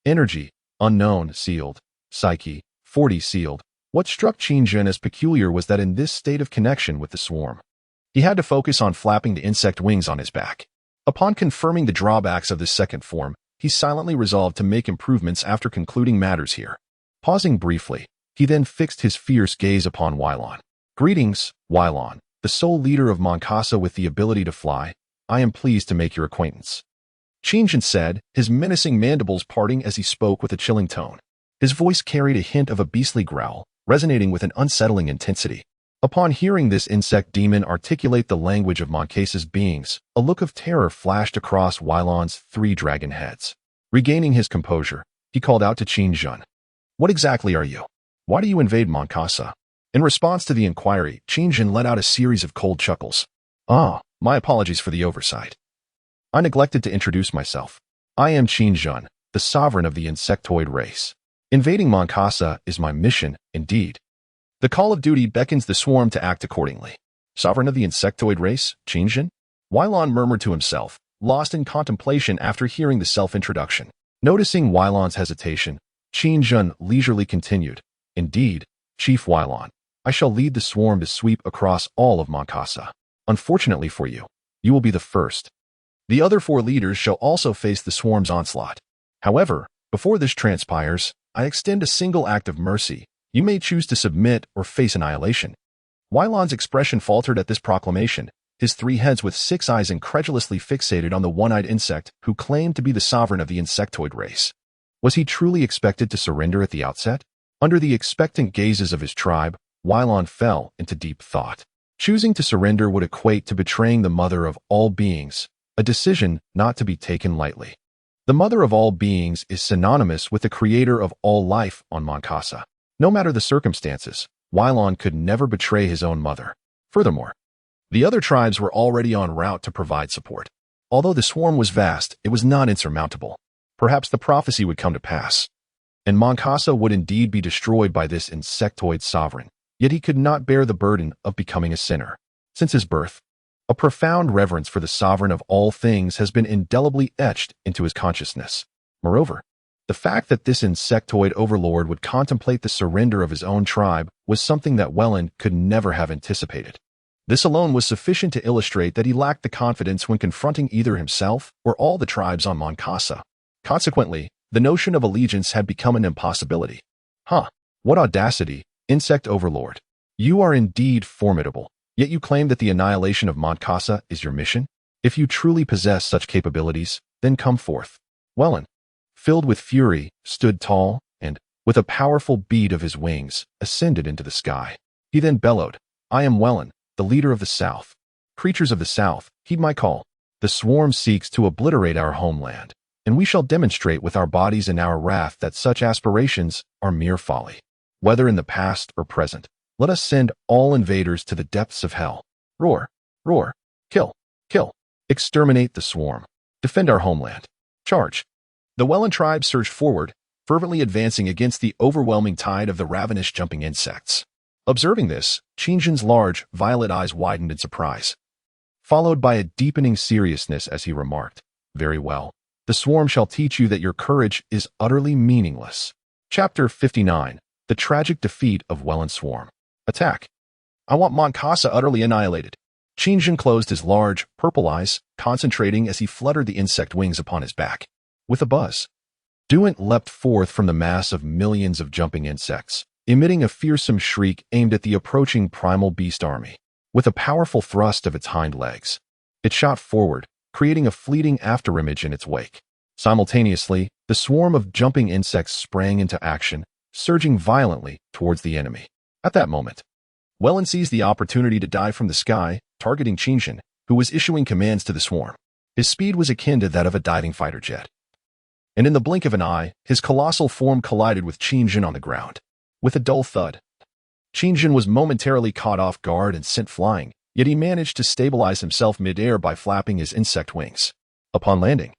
[SPEAKER 1] Energy, unknown, sealed. Psyche, 40, sealed. What struck Qingjin as peculiar was that in this state of connection with the swarm, he had to focus on flapping the insect wings on his back. Upon confirming the drawbacks of this second form, he silently resolved to make improvements after concluding matters here. Pausing briefly, he then fixed his fierce gaze upon Wylon. Greetings, Wylon, the sole leader of Moncasa with the ability to fly. I am pleased to make your acquaintance. Qingjin said, his menacing mandibles parting as he spoke with a chilling tone. His voice carried a hint of a beastly growl, resonating with an unsettling intensity. Upon hearing this insect demon articulate the language of Moncasa's beings, a look of terror flashed across Wylon's 3 dragon heads. Regaining his composure, he called out to Qingjin. What exactly are you? Why do you invade Moncasa? In response to the inquiry, Qingjin let out a series of cold chuckles. My apologies for the oversight. I neglected to introduce myself. I am Qingjin, the sovereign of the insectoid race. Invading Moncasa is my mission, indeed. The call of duty beckons the swarm to act accordingly. Sovereign of the insectoid race, Qingjin? Wylon murmured to himself, lost in contemplation after hearing the self-introduction. Noticing Wylon's hesitation, Qingjin leisurely continued. Indeed, Chief Wylon, I shall lead the swarm to sweep across all of Moncasa. Unfortunately for you, you will be the first. The other 4 leaders shall also face the swarm's onslaught. However, before this transpires, I extend a single act of mercy. You may choose to submit or face annihilation. Wylon's expression faltered at this proclamation, his 3 heads with 6 eyes incredulously fixated on the one-eyed insect who claimed to be the sovereign of the insectoid race. Was he truly expected to surrender at the outset? Under the expectant gazes of his tribe, Wylon fell into deep thought. Choosing to surrender would equate to betraying the mother of all beings, a decision not to be taken lightly. The mother of all beings is synonymous with the creator of all life on Moncasa. No matter the circumstances, Wylon could never betray his own mother. Furthermore, the other tribes were already en route to provide support. Although the swarm was vast, it was not insurmountable. Perhaps the prophecy would come to pass, and Moncasa would indeed be destroyed by this insectoid sovereign. Yet he could not bear the burden of becoming a sinner. Since his birth, a profound reverence for the sovereign of all things has been indelibly etched into his consciousness. Moreover, the fact that this insectoid overlord would contemplate the surrender of his own tribe was something that Welland could never have anticipated. This alone was sufficient to illustrate that he lacked the confidence when confronting either himself or all the tribes on Moncasa. Consequently, the notion of allegiance had become an impossibility. What audacity, Insect Overlord. You are indeed formidable, yet you claim that the annihilation of Moncasa is your mission? If you truly possess such capabilities, then come forth. Welland, filled with fury, stood tall, and, with a powerful beat of his wings, ascended into the sky. He then bellowed, I am Welland, the leader of the South. Creatures of the South, heed my call. The swarm seeks to obliterate our homeland, and we shall demonstrate with our bodies and our wrath that such aspirations are mere folly. Whether in the past or present, let us send all invaders to the depths of hell. Roar, roar, kill, kill, exterminate the swarm. Defend our homeland. Charge. The Welland tribe surged forward, fervently advancing against the overwhelming tide of the ravenous jumping insects. Observing this, Qingjin's large, violet eyes widened in surprise, followed by a deepening seriousness as he remarked, Very well. The swarm shall teach you that your courage is utterly meaningless. Chapter 59. The tragic defeat of Welland's swarm. Attack. I want Moncasa utterly annihilated. Qingjin closed his large, purple eyes, concentrating as he fluttered the insect wings upon his back. With a buzz, Duant leapt forth from the mass of millions of jumping insects, emitting a fearsome shriek aimed at the approaching primal beast army. With a powerful thrust of its hind legs, it shot forward, creating a fleeting afterimage in its wake. Simultaneously, the swarm of jumping insects sprang into action, surging violently towards the enemy. At that moment, Welland seized the opportunity to dive from the sky, targeting Qingjin, who was issuing commands to the swarm. His speed was akin to that of a diving fighter jet. And in the blink of an eye, his colossal form collided with Qingjin on the ground. With a dull thud, Qingjin was momentarily caught off guard and sent flying, yet he managed to stabilize himself mid-air by flapping his insect wings. Upon landing,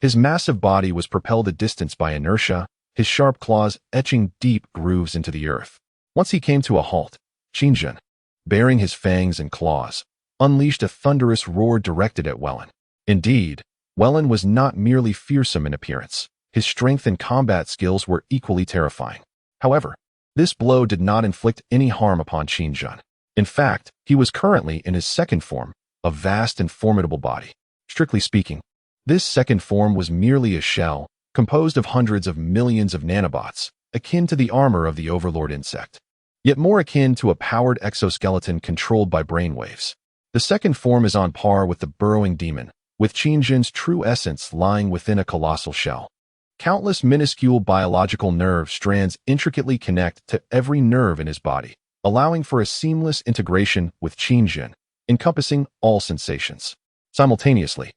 [SPEAKER 1] his massive body was propelled a distance by inertia, his sharp claws etching deep grooves into the earth. Once he came to a halt, Qingjin, baring his fangs and claws, unleashed a thunderous roar directed at Welland. Indeed, Welland was not merely fearsome in appearance. His strength and combat skills were equally terrifying. However, this blow did not inflict any harm upon Qingjin. In fact, he was currently in his second form, a vast and formidable body. Strictly speaking, this second form was merely a shell, composed of hundreds of millions of nanobots, akin to the armor of the overlord insect, yet more akin to a powered exoskeleton controlled by brainwaves. The second form is on par with the burrowing demon, with Qingjin's true essence lying within a colossal shell. Countless minuscule biological nerve strands intricately connect to every nerve in his body, allowing for a seamless integration with Qingjin, encompassing all sensations. Simultaneously,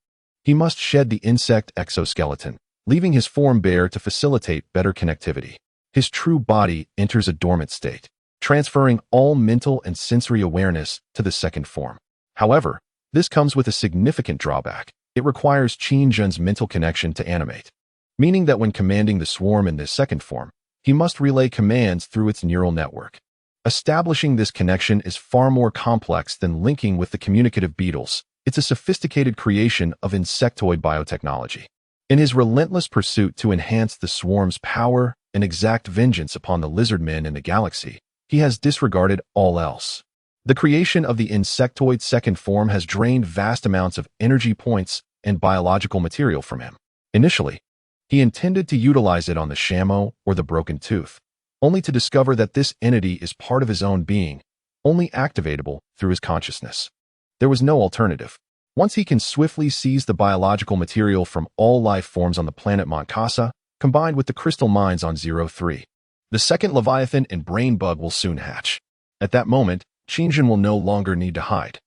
[SPEAKER 1] he must shed the insect exoskeleton, leaving his form bare to facilitate better connectivity. His true body enters a dormant state, transferring all mental and sensory awareness to the second form. However, this comes with a significant drawback. It requires Qingjin's mental connection to animate, meaning that when commanding the swarm in this second form, he must relay commands through its neural network. Establishing this connection is far more complex than linking with the communicative beetles. It's a sophisticated creation of insectoid biotechnology. In his relentless pursuit to enhance the swarm's power and exact vengeance upon the lizard men in the galaxy, he has disregarded all else. The creation of the insectoid second form has drained vast amounts of energy points and biological material from him. Initially, he intended to utilize it on the Shamo or the Broken Tooth, only to discover that this entity is part of his own being, only activatable through his consciousness. There was no alternative. Once he can swiftly seize the biological material from all life forms on the planet Moncasa, combined with the crystal mines on 03, the second Leviathan and Brain Bug will soon hatch. At that moment, Qingjin will no longer need to hide.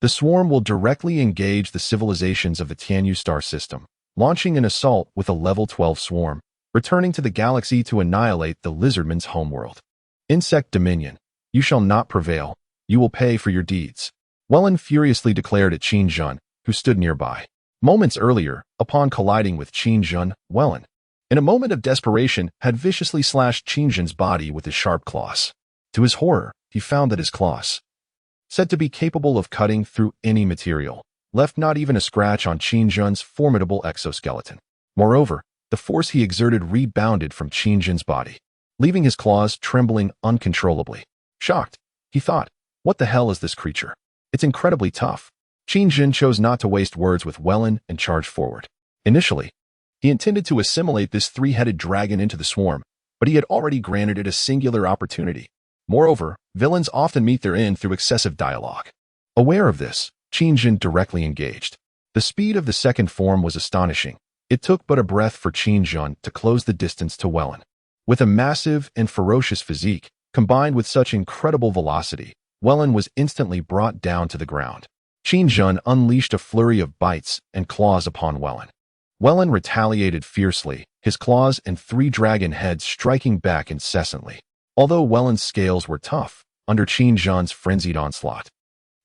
[SPEAKER 1] The swarm will directly engage the civilizations of the Tianyu star system, launching an assault with a level 12 swarm, returning to the galaxy to annihilate the lizardman's homeworld. Insect Dominion, you shall not prevail. You will pay for your deeds. Wellen furiously declared at Qingjun, who stood nearby. Moments earlier, upon colliding with Qingjun, Wellen, in a moment of desperation, had viciously slashed Qingjun's body with his sharp claws. To his horror, he found that his claws, said to be capable of cutting through any material, left not even a scratch on Qingjun's formidable exoskeleton. Moreover, the force he exerted rebounded from Qingjun's body, leaving his claws trembling uncontrollably. Shocked, he thought, what the hell is this creature? It's incredibly tough. Qingjun chose not to waste words with Wellen and charged forward. Initially, he intended to assimilate this three-headed dragon into the swarm, but he had already granted it a singular opportunity. Moreover, villains often meet their end through excessive dialogue. Aware of this, Qingjun directly engaged. The speed of the second form was astonishing. It took but a breath for Qingjun to close the distance to Wellen. With a massive and ferocious physique, combined with such incredible velocity, Wellen was instantly brought down to the ground. Qingjun unleashed a flurry of bites and claws upon Wellen. Wellen retaliated fiercely, his claws and three dragon heads striking back incessantly. Although Wellen's scales were tough, under Qingjun's frenzied onslaught,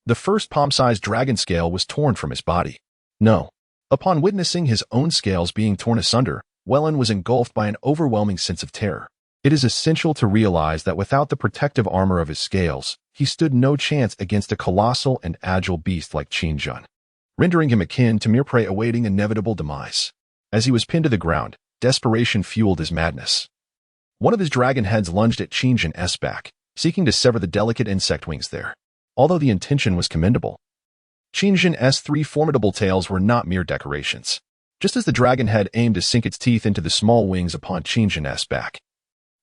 [SPEAKER 1] the first palm-sized dragon scale was torn from his body. No. Upon witnessing his own scales being torn asunder, Wellen was engulfed by an overwhelming sense of terror. It is essential to realize that without the protective armor of his scales, he stood no chance against a colossal and agile beast like Qingjun, rendering him akin to mere prey awaiting inevitable demise. As he was pinned to the ground, desperation fueled his madness. One of his dragon heads lunged at Qingjun's back, seeking to sever the delicate insect wings there. Although the intention was commendable, Qingjun's three formidable tails were not mere decorations. Just as the dragon head aimed to sink its teeth into the small wings upon Qingjun's back,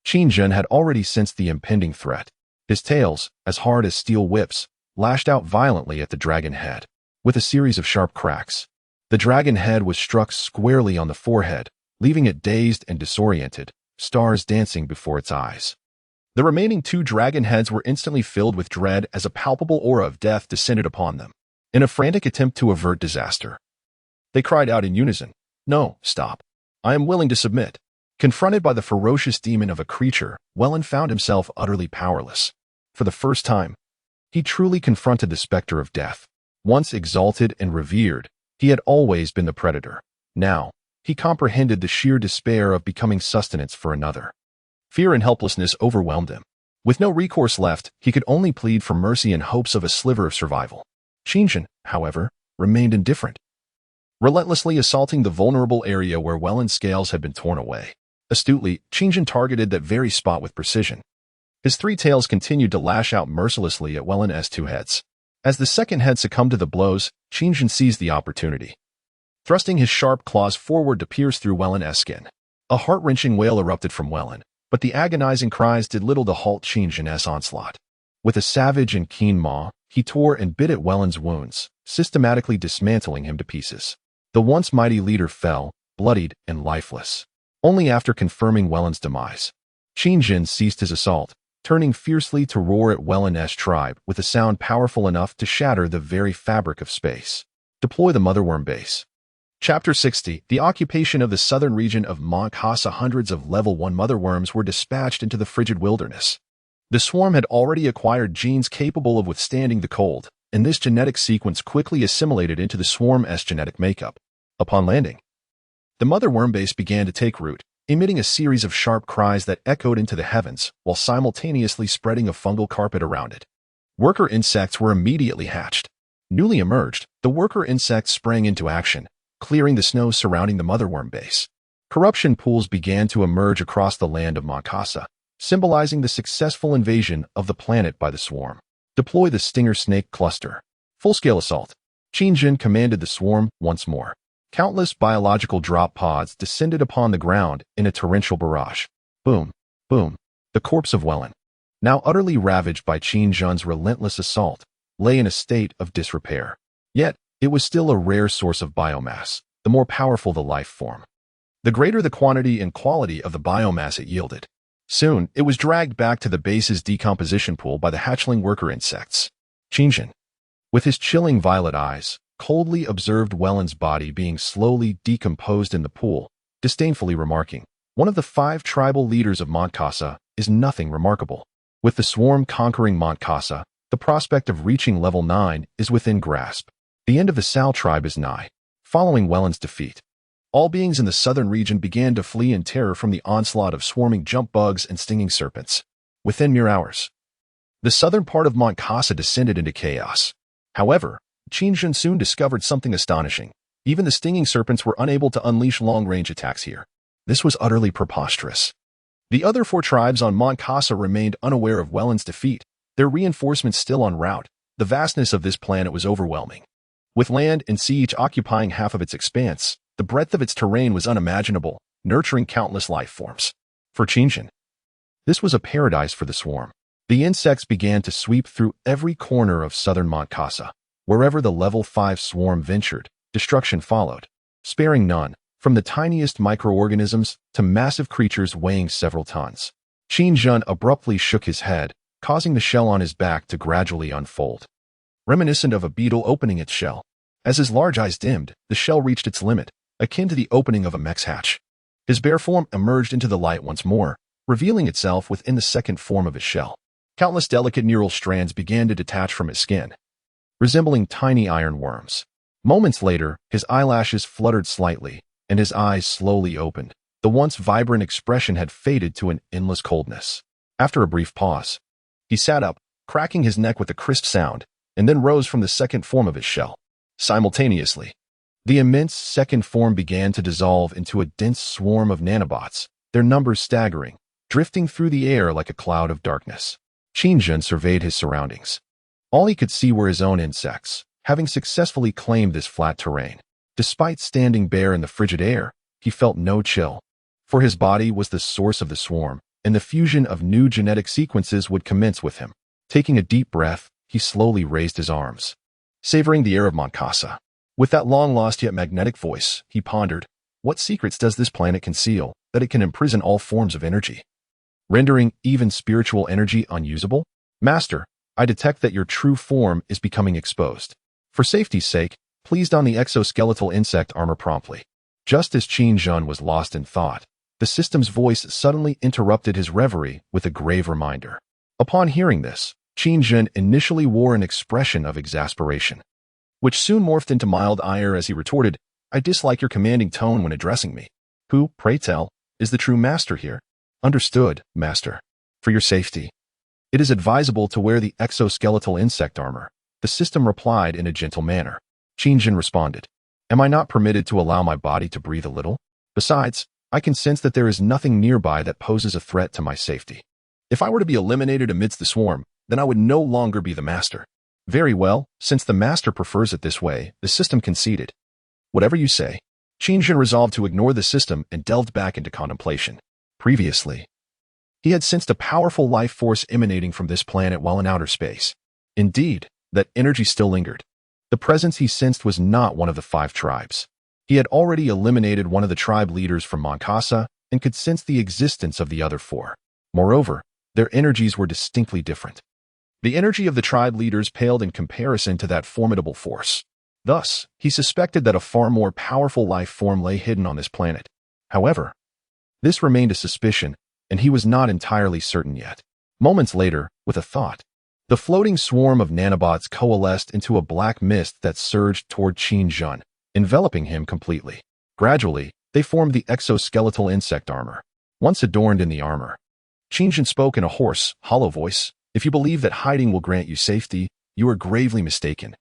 [SPEAKER 1] Qingjun had already sensed the impending threat. His tails, as hard as steel whips, lashed out violently at the dragon head. With a series of sharp cracks, the dragon head was struck squarely on the forehead, leaving it dazed and disoriented, stars dancing before its eyes. The remaining two dragon heads were instantly filled with dread as a palpable aura of death descended upon them. In a frantic attempt to avert disaster, they cried out in unison, "No, stop. I am willing to submit." Confronted by the ferocious demon of a creature, Wellen found himself utterly powerless. For the first time, he truly confronted the specter of death. Once exalted and revered, he had always been the predator. Now, he comprehended the sheer despair of becoming sustenance for another. Fear and helplessness overwhelmed him. With no recourse left, he could only plead for mercy in hopes of a sliver of survival. Qingjun, however, remained indifferent, relentlessly assaulting the vulnerable area where Wellen's scales had been torn away. Astutely, Qingjun targeted that very spot with precision. His three tails continued to lash out mercilessly at Wellen's two heads. As the second head succumbed to the blows, Qingjun seized the opportunity, thrusting his sharp claws forward to pierce through Wellen's skin. A heart-wrenching wail erupted from Wellen, but the agonizing cries did little to halt Qingjun's onslaught. With a savage and keen maw, he tore and bit at Wellen's wounds, systematically dismantling him to pieces. The once mighty leader fell, bloodied and lifeless. Only after confirming Wellen's demise, Qingjun ceased his assault, turning fiercely to roar at Wellen's tribe with a sound powerful enough to shatter the very fabric of space. Deploy the Motherworm Base. Chapter 60. The occupation of the southern region of Moncasa. Hundreds of Level 1 motherworms were dispatched into the frigid wilderness. The swarm had already acquired genes capable of withstanding the cold, and this genetic sequence quickly assimilated into the swarm's genetic makeup. Upon landing, the motherworm base began to take root, emitting a series of sharp cries that echoed into the heavens while simultaneously spreading a fungal carpet around it. Worker insects were immediately hatched. Newly emerged, the worker insects sprang into action, clearing the snow surrounding the motherworm base. Corruption pools began to emerge across the land of Moncasa, symbolizing the successful invasion of the planet by the swarm. Deploy the Stinger Snake Cluster. Full-scale assault. Qin Jin commanded the swarm once more. Countless biological drop pods descended upon the ground in a torrential barrage. Boom, boom. The corpse of Welland, now utterly ravaged by Qin Jin's relentless assault, lay in a state of disrepair. Yet, it was still a rare source of biomass, the more powerful the life form, the greater the quantity and quality of the biomass it yielded. Soon, it was dragged back to the base's decomposition pool by the hatchling worker insects. Qin Jin, with his chilling violet eyes, coldly observed Welland's body being slowly decomposed in the pool, disdainfully remarking, "One of the 5 tribal leaders of Mont Casa is nothing remarkable. With the swarm conquering Mont Casa, the prospect of reaching level 9 is within grasp. The end of the Sal tribe is nigh." Following Welland's defeat, all beings in the southern region began to flee in terror from the onslaught of swarming jump bugs and stinging serpents. Within mere hours, the southern part of Mont Casa descended into chaos. However, Qin Jin soon discovered something astonishing. Even the stinging serpents were unable to unleash long-range attacks here. This was utterly preposterous. The other 4 tribes on Mont Casa remained unaware of Welland's defeat, their reinforcements still en route. The vastness of this planet was overwhelming. With land and sea each occupying half of its expanse, the breadth of its terrain was unimaginable, nurturing countless life forms. For Qin Jin, this was a paradise for the swarm. The insects began to sweep through every corner of southern Mont Casa. Wherever the level 5 swarm ventured, destruction followed, sparing none, from the tiniest microorganisms to massive creatures weighing several tons. Qin Jin abruptly shook his head, causing the shell on his back to gradually unfold, reminiscent of a beetle opening its shell. As his large eyes dimmed, the shell reached its limit, akin to the opening of a mech's hatch. His bare form emerged into the light once more, revealing itself within the second form of his shell. Countless delicate neural strands began to detach from his skin, resembling tiny iron worms. Moments later, his eyelashes fluttered slightly, and his eyes slowly opened. The once vibrant expression had faded to an endless coldness. After a brief pause, he sat up, cracking his neck with a crisp sound, and then rose from the second form of his shell. Simultaneously, the immense second form began to dissolve into a dense swarm of nanobots, their numbers staggering, drifting through the air like a cloud of darkness. Qin Jin surveyed his surroundings. All he could see were his own insects, having successfully claimed this flat terrain. Despite standing bare in the frigid air, he felt no chill, for his body was the source of the swarm, and the fusion of new genetic sequences would commence with him. Taking a deep breath, he slowly raised his arms, savoring the air of Mont Casa. With that long-lost yet magnetic voice, he pondered, what secrets does this planet conceal that it can imprison all forms of energy, rendering even spiritual energy unusable? Master, I detect that your true form is becoming exposed. For safety's sake, please don the exoskeletal insect armor promptly. Just as Qin Jin was lost in thought, the system's voice suddenly interrupted his reverie with a grave reminder. Upon hearing this, Qin Jin initially wore an expression of exasperation, which soon morphed into mild ire as he retorted, I dislike your commanding tone when addressing me. Who, pray tell, is the true master here? Understood, master. For your safety, it is advisable to wear the exoskeletal insect armor, the system replied in a gentle manner. Qin Jin responded, am I not permitted to allow my body to breathe a little? Besides, I can sense that there is nothing nearby that poses a threat to my safety. If I were to be eliminated amidst the swarm, then I would no longer be the master. Very well, since the master prefers it this way, the system conceded. Whatever you say. Qin Jin resolved to ignore the system and delved back into contemplation. Previously, he had sensed a powerful life force emanating from this planet while in outer space. Indeed, that energy still lingered. The presence he sensed was not one of the 5 tribes. He had already eliminated one of the tribe leaders from Mont Casa and could sense the existence of the other 4. Moreover, their energies were distinctly different. The energy of the tribe leaders paled in comparison to that formidable force. Thus, he suspected that a far more powerful life form lay hidden on this planet. However, this remained a suspicion, and he was not entirely certain yet. Moments later, with a thought, the floating swarm of nanobots coalesced into a black mist that surged toward Qin Jin, enveloping him completely. Gradually, they formed the exoskeletal insect armor. Once adorned in the armor, Qin Jin spoke in a hoarse, hollow voice, if you believe that hiding will grant you safety, you are gravely mistaken.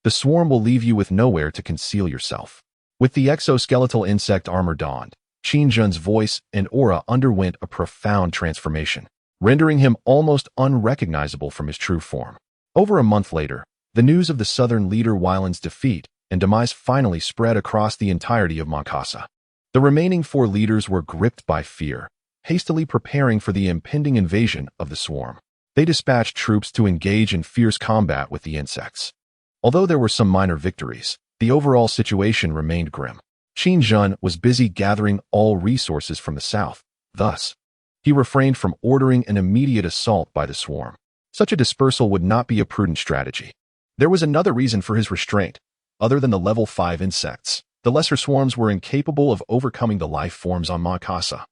[SPEAKER 1] The swarm will leave you with nowhere to conceal yourself. With the exoskeletal insect armor donned, Qin Jin's voice and aura underwent a profound transformation, rendering him almost unrecognizable from his true form. Over a month later, The news of the Southern leader Wyland's defeat and demise finally spread across the entirety of Moncasa. The remaining 4 leaders were gripped by fear, hastily preparing for the impending invasion of the swarm. They dispatched troops to engage in fierce combat with the insects. Although there were some minor victories, the overall situation remained grim. Qin Zhen was busy gathering all resources from the south. Thus, he refrained from ordering an immediate assault by the swarm. Such a dispersal would not be a prudent strategy. There was another reason for his restraint. Other than the level 5 insects, the lesser swarms were incapable of overcoming the life forms on Moncasa.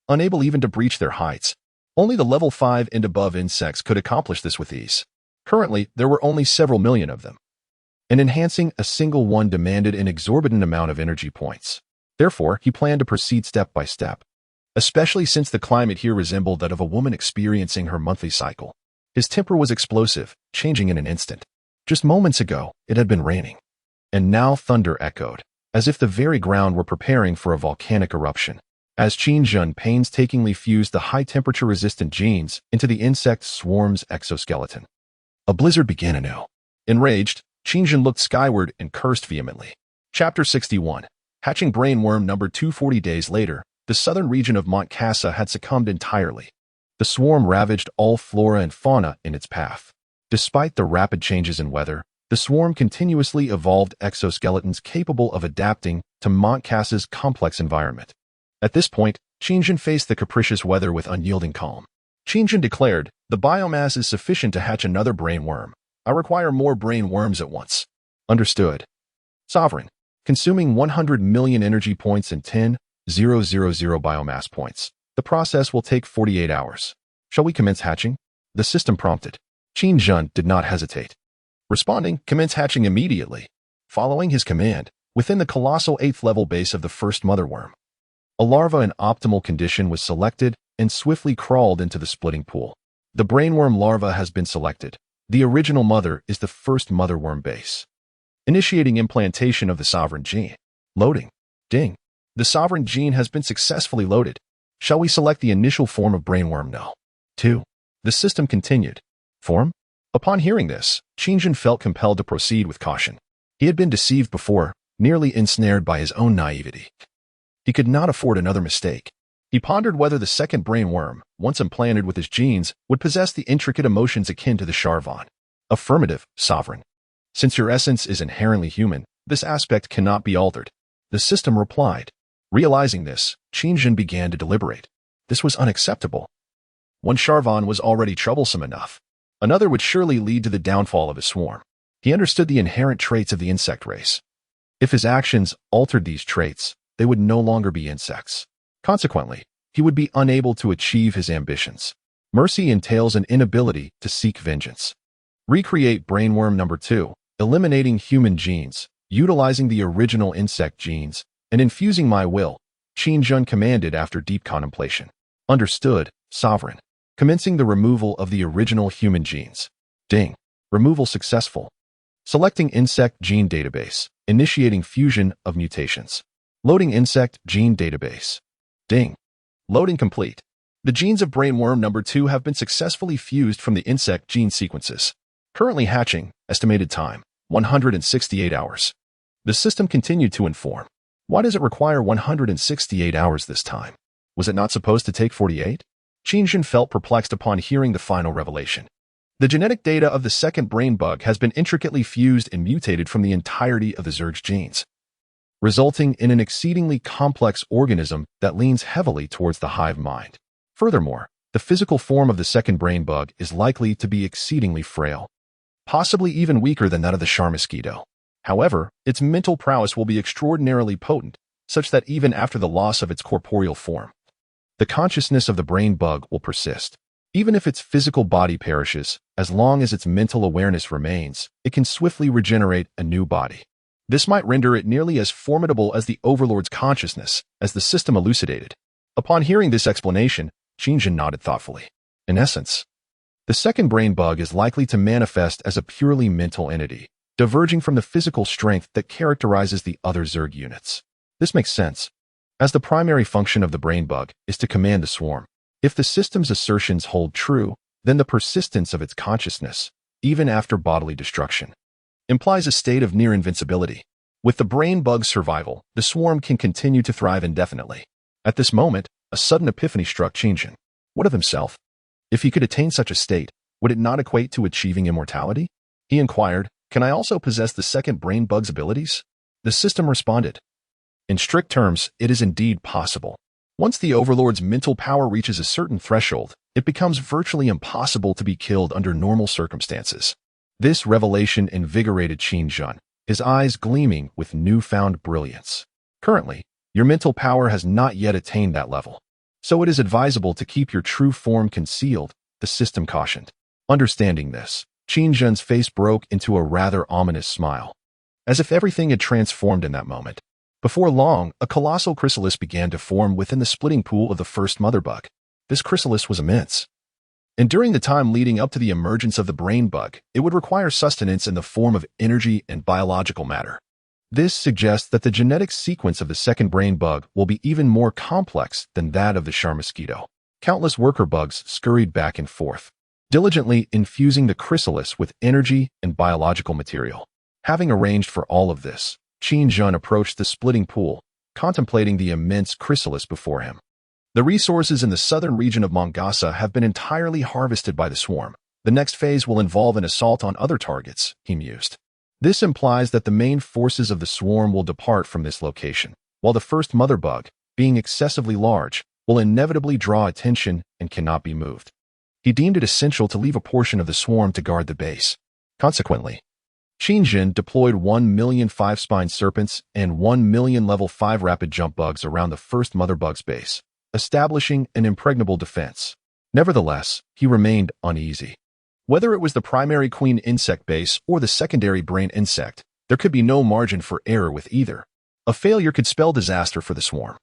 [SPEAKER 1] Unable even to breach their heights, only the level 5 and above insects could accomplish this with ease. Currently, there were only several million of them, and enhancing a single one demanded an exorbitant amount of energy points. Therefore, he planned to proceed step by step, especially since the climate here resembled that of a woman experiencing her monthly cycle. His temper was explosive, changing in an instant. Just moments ago, it had been raining, and now thunder echoed, as if the very ground were preparing for a volcanic eruption. As Qin Zhen painstakingly fused the high-temperature-resistant genes into the insect swarm's exoskeleton, a blizzard began anew. Enraged, Qin Zhen looked skyward and cursed vehemently. Chapter 61. Hatching Brainworm number 240 days later, the southern region of Moncasa had succumbed entirely. The swarm ravaged all flora and fauna in its path. Despite the rapid changes in weather, the swarm continuously evolved exoskeletons capable of adapting to Moncasa's complex environment. At this point, Qin Zhen faced the capricious weather with unyielding calm. Qin Zhen declared, "The biomass is sufficient to hatch another brainworm. I require more brainworms at once." Understood. Sovereign. Consuming 100 million energy points and 10,000 biomass points. The process will take 48 hours. Shall we commence hatching? The system prompted. Qin Zhen did not hesitate. Responding, commence hatching immediately. Following his command, within the colossal 8th level base of the first motherworm, a larva in optimal condition was selected and swiftly crawled into the splitting pool. The brainworm larva has been selected. The original mother is the first motherworm base. Initiating implantation of the sovereign gene. Loading. Ding. The sovereign gene has been successfully loaded. Shall we select the initial form of brainworm? No. 2. The system continued. Form? Upon hearing this, Qin Zhen felt compelled to proceed with caution. He had been deceived before, nearly ensnared by his own naivety. He could not afford another mistake. He pondered whether the second brainworm, once implanted with his genes, would possess the intricate emotions akin to the Charvan. Affirmative, sovereign. Since your essence is inherently human, this aspect cannot be altered. The system replied. Realizing this, Qin Zhen began to deliberate. This was unacceptable. One Charvan was already troublesome enough. Another would surely lead to the downfall of his swarm. He understood the inherent traits of the insect race. If his actions altered these traits, they would no longer be insects. Consequently, he would be unable to achieve his ambitions. Mercy entails an inability to seek vengeance. Recreate brainworm number 2, eliminating human genes, utilizing the original insect genes, and infusing my will, Qin Zhen commanded after deep contemplation. Understood, sovereign. Commencing the removal of the original human genes. Ding. Removal successful. Selecting insect gene database, initiating fusion of mutations. Loading insect gene database. Ding. Loading complete. The genes of brainworm number 2 have been successfully fused from the insect gene sequences. Currently hatching, estimated time, 168 hours. The system continued to inform. Why does it require 168 hours this time? Was it not supposed to take 48? Qin Zhen felt perplexed upon hearing the final revelation. The genetic data of the second brain bug has been intricately fused and mutated from the entirety of the Zerg's genes, resulting in an exceedingly complex organism that leans heavily towards the hive mind. Furthermore, the physical form of the second brain bug is likely to be exceedingly frail, possibly even weaker than that of the Char mosquito. However, its mental prowess will be extraordinarily potent, such that even after the loss of its corporeal form, the consciousness of the brain bug will persist. Even if its physical body perishes, as long as its mental awareness remains, it can swiftly regenerate a new body. This might render it nearly as formidable as the Overlord's consciousness, as the system elucidated. Upon hearing this explanation, Qin Zhen nodded thoughtfully. In essence, the second brain bug is likely to manifest as a purely mental entity, diverging from the physical strength that characterizes the other Zerg units. This makes sense, as the primary function of the brain bug is to command the swarm. If the system's assertions hold true, then the persistence of its consciousness, even after bodily destruction, implies a state of near invincibility. With the brain bug's survival, the swarm can continue to thrive indefinitely. At this moment, a sudden epiphany struck Qingjun. What of himself? If he could attain such a state, would it not equate to achieving immortality? He inquired, "Can I also possess the second brain bug's abilities?" The system responded, "In strict terms, it is indeed possible. Once the Overlord's mental power reaches a certain threshold, it becomes virtually impossible to be killed under normal circumstances." This revelation invigorated Qingjun, his eyes gleaming with newfound brilliance. "Currently, your mental power has not yet attained that level, so it is advisable to keep your true form concealed," the system cautioned. Understanding this, Qingjun's face broke into a rather ominous smile, as if everything had transformed in that moment. Before long, a colossal chrysalis began to form within the splitting pool of the first mother bug. This chrysalis was immense, and during the time leading up to the emergence of the brain bug, it would require sustenance in the form of energy and biological matter. This suggests that the genetic sequence of the second brain bug will be even more complex than that of the Shar mosquito. Countless worker bugs scurried back and forth, diligently infusing the chrysalis with energy and biological material. Having arranged for all of this, Qingjun approached the splitting pool, contemplating the immense chrysalis before him. The resources in the southern region of Mangasa have been entirely harvested by the swarm. The next phase will involve an assault on other targets, he mused. This implies that the main forces of the swarm will depart from this location, while the first mother bug, being excessively large, will inevitably draw attention and cannot be moved. He deemed it essential to leave a portion of the swarm to guard the base. Consequently, Qingjun deployed 1 million 5-spine serpents and 1 million level 5 rapid jump bugs around the first mother bug's base, establishing an impregnable defense. Nevertheless, he remained uneasy. Whether it was the primary queen insect base or the secondary brain insect, there could be no margin for error with either. A failure could spell disaster for the swarm.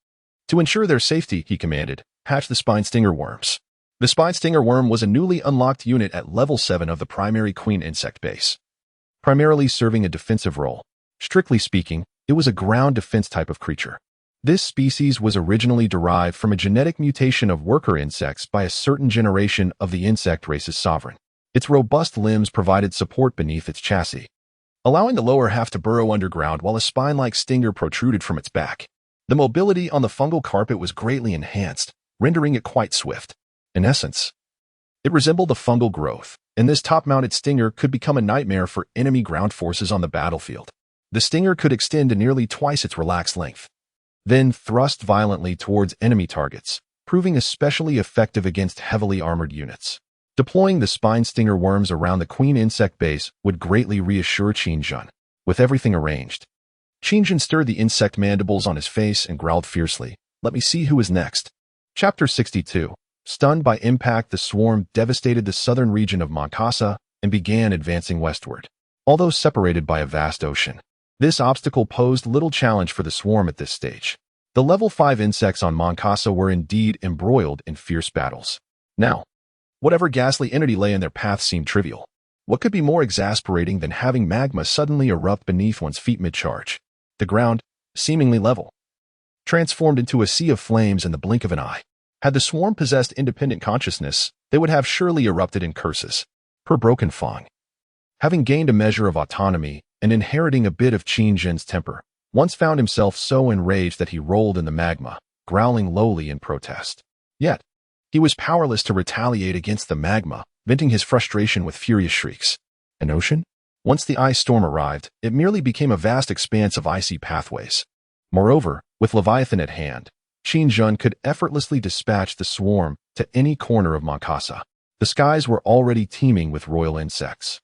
[SPEAKER 1] To ensure their safety, he commanded, "Hatch the spine stinger worms." The spine stinger worm was a newly unlocked unit at level 7 of the primary queen insect base, primarily serving a defensive role. Strictly speaking, it was a ground defense type of creature. This species was originally derived from a genetic mutation of worker insects by a certain generation of the insect race's sovereign. Its robust limbs provided support beneath its chassis, allowing the lower half to burrow underground while a spine-like stinger protruded from its back. The mobility on the fungal carpet was greatly enhanced, rendering it quite swift. In essence, it resembled a fungal growth, and this top-mounted stinger could become a nightmare for enemy ground forces on the battlefield. The stinger could extend to nearly twice its relaxed length, then thrust violently towards enemy targets, proving especially effective against heavily armored units. Deploying the spine stinger worms around the queen insect base would greatly reassure Qingjun. With everything arranged, Qingjun stirred the insect mandibles on his face and growled fiercely, "Let me see who is next." Chapter 62. Stunned by impact, the swarm devastated the southern region of Mangasa and began advancing westward. Although separated by a vast ocean, this obstacle posed little challenge for the swarm at this stage. The level 5 insects on Mangasa were indeed embroiled in fierce battles. Now, whatever ghastly entity lay in their path seemed trivial. What could be more exasperating than having magma suddenly erupt beneath one's feet mid-charge? The ground, seemingly level, transformed into a sea of flames in the blink of an eye. Had the swarm possessed independent consciousness, they would have surely erupted in curses. Per Broken Fong. Having gained a measure of autonomy and inheriting a bit of Qingjun's temper, once found himself so enraged that he rolled in the magma, growling lowly in protest. Yet, he was powerless to retaliate against the magma, venting his frustration with furious shrieks. An ocean? Once the ice storm arrived, it merely became a vast expanse of icy pathways. Moreover, with Leviathan at hand, Qingjun could effortlessly dispatch the swarm to any corner of Mangasa. The skies were already teeming with royal insects,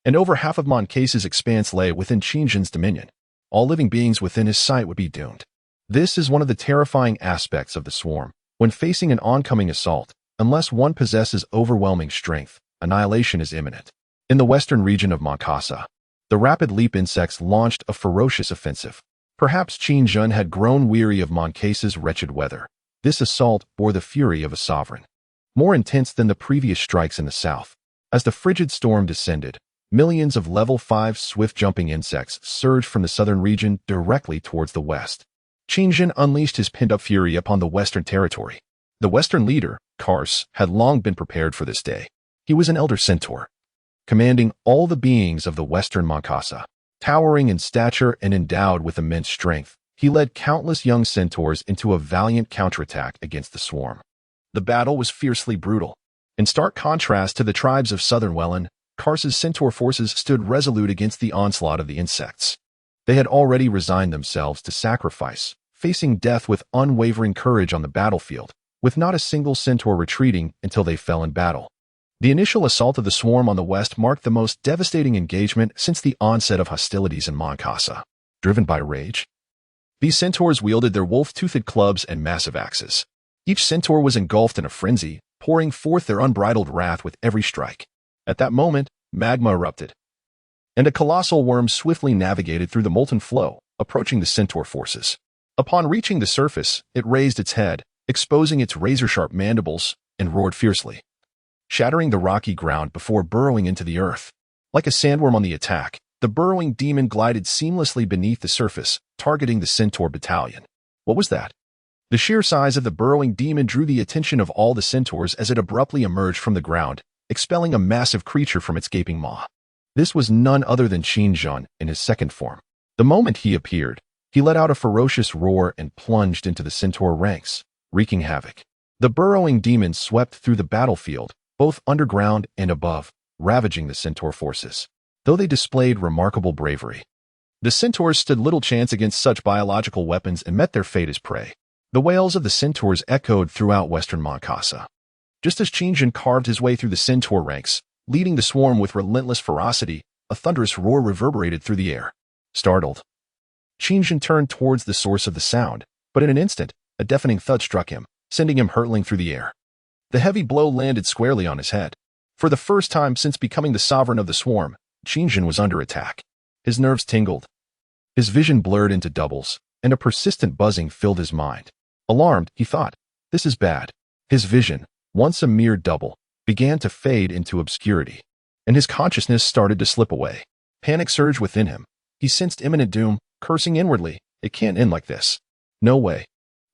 [SPEAKER 1] and over half of Moncase's expanse lay within Qingjun's dominion. All living beings within his sight would be doomed. This is one of the terrifying aspects of the swarm. When facing an oncoming assault, unless one possesses overwhelming strength, annihilation is imminent. In the western region of Mangasa, the rapid leap insects launched a ferocious offensive. Perhaps Qingjun had grown weary of Moncase's wretched weather. This assault bore the fury of a sovereign, more intense than the previous strikes in the south. As the frigid storm descended, millions of level 5 swift-jumping insects surged from the southern region directly towards the west. Qingjun unleashed his pent-up fury upon the western territory. The western leader, Kars, had long been prepared for this day. He was an elder centaur, commanding all the beings of the Western Mankasa. Towering in stature and endowed with immense strength, he led countless young centaurs into a valiant counterattack against the swarm. The battle was fiercely brutal. In stark contrast to the tribes of southern Welland, Kars's centaur forces stood resolute against the onslaught of the insects. They had already resigned themselves to sacrifice, facing death with unwavering courage on the battlefield, with not a single centaur retreating until they fell in battle. The initial assault of the swarm on the west marked the most devastating engagement since the onset of hostilities in Mankasa. Driven by rage, these centaurs wielded their wolf-toothed clubs and massive axes. Each centaur was engulfed in a frenzy, pouring forth their unbridled wrath with every strike. At that moment, magma erupted, and a colossal worm swiftly navigated through the molten flow, approaching the centaur forces. Upon reaching the surface, it raised its head, exposing its razor-sharp mandibles, and roared fiercely, shattering the rocky ground before burrowing into the earth. Like a sandworm on the attack, the burrowing demon glided seamlessly beneath the surface, targeting the centaur battalion. What was that? The sheer size of the burrowing demon drew the attention of all the centaurs as it abruptly emerged from the ground, expelling a massive creature from its gaping maw. This was none other than Qin in his second form. The moment he appeared, he let out a ferocious roar and plunged into the centaur ranks, wreaking havoc. The burrowing demon swept through the battlefield, both underground and above, ravaging the centaur forces. Though they displayed remarkable bravery, the centaurs stood little chance against such biological weapons and met their fate as prey. The wails of the centaurs echoed throughout western Mankasa. Just as Qin carved his way through the centaur ranks, leading the swarm with relentless ferocity, a thunderous roar reverberated through the air. Startled, Qin turned towards the source of the sound, but in an instant, a deafening thud struck him, sending him hurtling through the air. The heavy blow landed squarely on his head. For the first time since becoming the sovereign of the swarm, Qin was under attack. His nerves tingled. His vision blurred into doubles, and a persistent buzzing filled his mind. Alarmed, he thought, "This is bad." His vision, once a mere double, began to fade into obscurity, and his consciousness started to slip away. Panic surged within him. He sensed imminent doom, cursing inwardly, "It can't end like this. No way.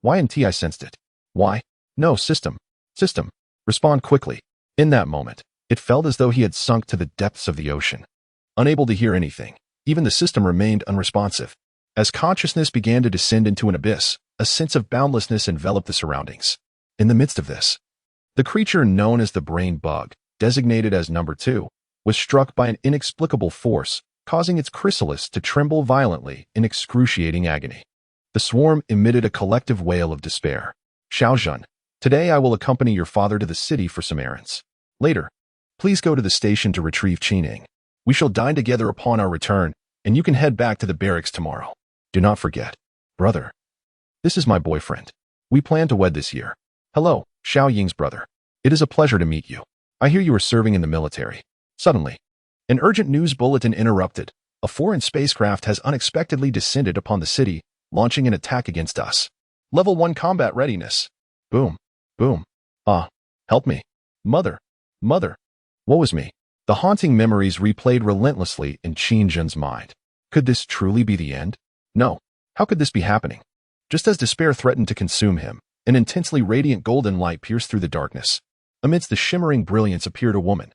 [SPEAKER 1] Why until I sensed it? Why? No, system. System. Respond quickly." In that moment, it felt as though he had sunk to the depths of the ocean. Unable to hear anything, even the system remained unresponsive. As consciousness began to descend into an abyss, a sense of boundlessness enveloped the surroundings. In the midst of this, the creature known as the brain bug, designated as number 2, was struck by an inexplicable force, causing its chrysalis to tremble violently in excruciating agony. The swarm emitted a collective wail of despair. "Xiaozhen, today I will accompany your father to the city for some errands. Later, please go to the station to retrieve Qin. We shall dine together upon our return, and you can head back to the barracks tomorrow. Do not forget, brother. This is my boyfriend. We plan to wed this year. Hello, Xiao Ying's brother. It is a pleasure to meet you. I hear you are serving in the military." Suddenly, an urgent news bulletin interrupted. "A foreign spacecraft has unexpectedly descended upon the city, launching an attack against us. Level 1 combat readiness." Boom. Boom. Ah, help me. Mother. Mother. Woe is me. The haunting memories replayed relentlessly in Qin's mind. Could this truly be the end? No. How could this be happening? Just as despair threatened to consume him, an intensely radiant golden light pierced through the darkness. Amidst the shimmering brilliance appeared a woman.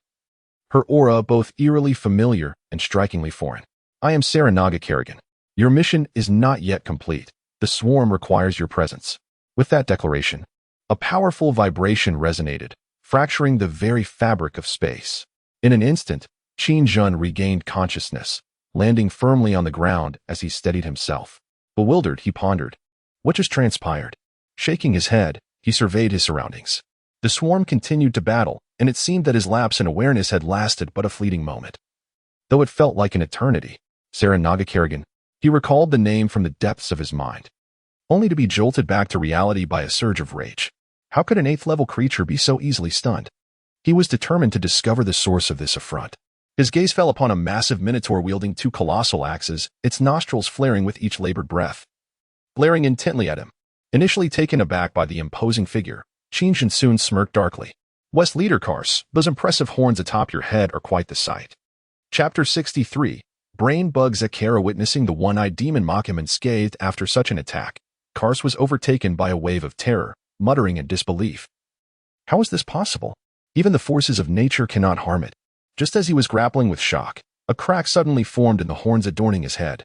[SPEAKER 1] Her aura both eerily familiar and strikingly foreign. "I am Saranaga Kerrigan. Your mission is not yet complete. The swarm requires your presence." With that declaration, a powerful vibration resonated, fracturing the very fabric of space. In an instant, Qin regained consciousness, landing firmly on the ground as he steadied himself. Bewildered, he pondered, what just transpired? Shaking his head, he surveyed his surroundings. The swarm continued to battle, and it seemed that his lapse in awareness had lasted but a fleeting moment. Though it felt like an eternity, Saranaga Kerrigan, he recalled the name from the depths of his mind, only to be jolted back to reality by a surge of rage. How could an 8th-level creature be so easily stunned? He was determined to discover the source of this affront. His gaze fell upon a massive minotaur wielding 2 colossal axes, its nostrils flaring with each labored breath. Glaring intently at him, initially taken aback by the imposing figure, Qin soon smirked darkly. "West Leader Kars, those impressive horns atop your head are quite the sight." Chapter 63, Brain Bug Zakara. Witnessing the one-eyed demon mock him unscathed after such an attack, Kars was overtaken by a wave of terror, muttering in disbelief. How is this possible? Even the forces of nature cannot harm it. Just as he was grappling with shock, a crack suddenly formed in the horns adorning his head,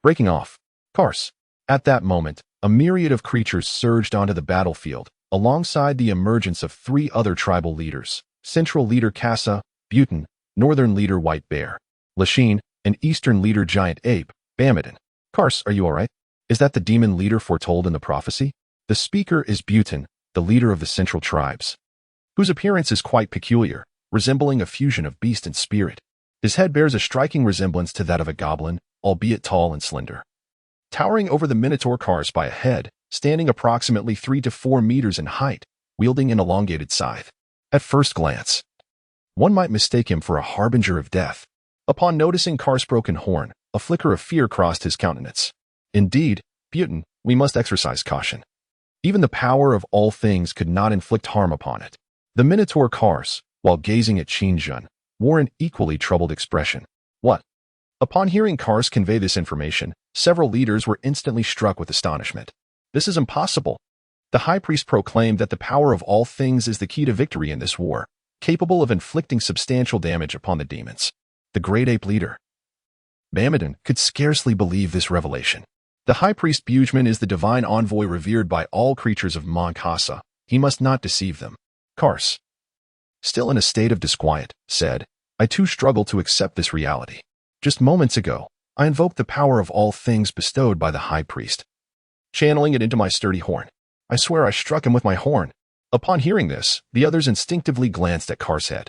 [SPEAKER 1] breaking off. Kars. At that moment, a myriad of creatures surged onto the battlefield, alongside the emergence of three other tribal leaders: Central Leader Kassa, Butin, Northern Leader White Bear, Lachine, and Eastern Leader Giant Ape, Bamidon. Kars, are you alright? Is that the demon leader foretold in the prophecy? The speaker is Butin, the leader of the Central Tribes, whose appearance is quite peculiar, resembling a fusion of beast and spirit. His head bears a striking resemblance to that of a goblin, albeit tall and slender. Towering over the Minotaur Kars by a head, standing approximately 3 to 4 meters in height, wielding an elongated scythe. At first glance, one might mistake him for a harbinger of death. Upon noticing Kars' broken horn, a flicker of fear crossed his countenance. Indeed, Butin, we must exercise caution. Even the power of all things could not inflict harm upon it. The Minotaur Kars, while gazing at Qin, wore an equally troubled expression. What? Upon hearing Kars convey this information, several leaders were instantly struck with astonishment. This is impossible. The high priest proclaimed that the power of all things is the key to victory in this war, capable of inflicting substantial damage upon the demons. The great ape leader, Bamidon, could scarcely believe this revelation. The high priest Bujman is the divine envoy revered by all creatures of Monkasa. He must not deceive them. Kars, still in a state of disquiet, said, I too struggle to accept this reality. Just moments ago, I invoked the power of all things bestowed by the high priest, channeling it into my sturdy horn. I swear I struck him with my horn. Upon hearing this, the others instinctively glanced at Kars' head,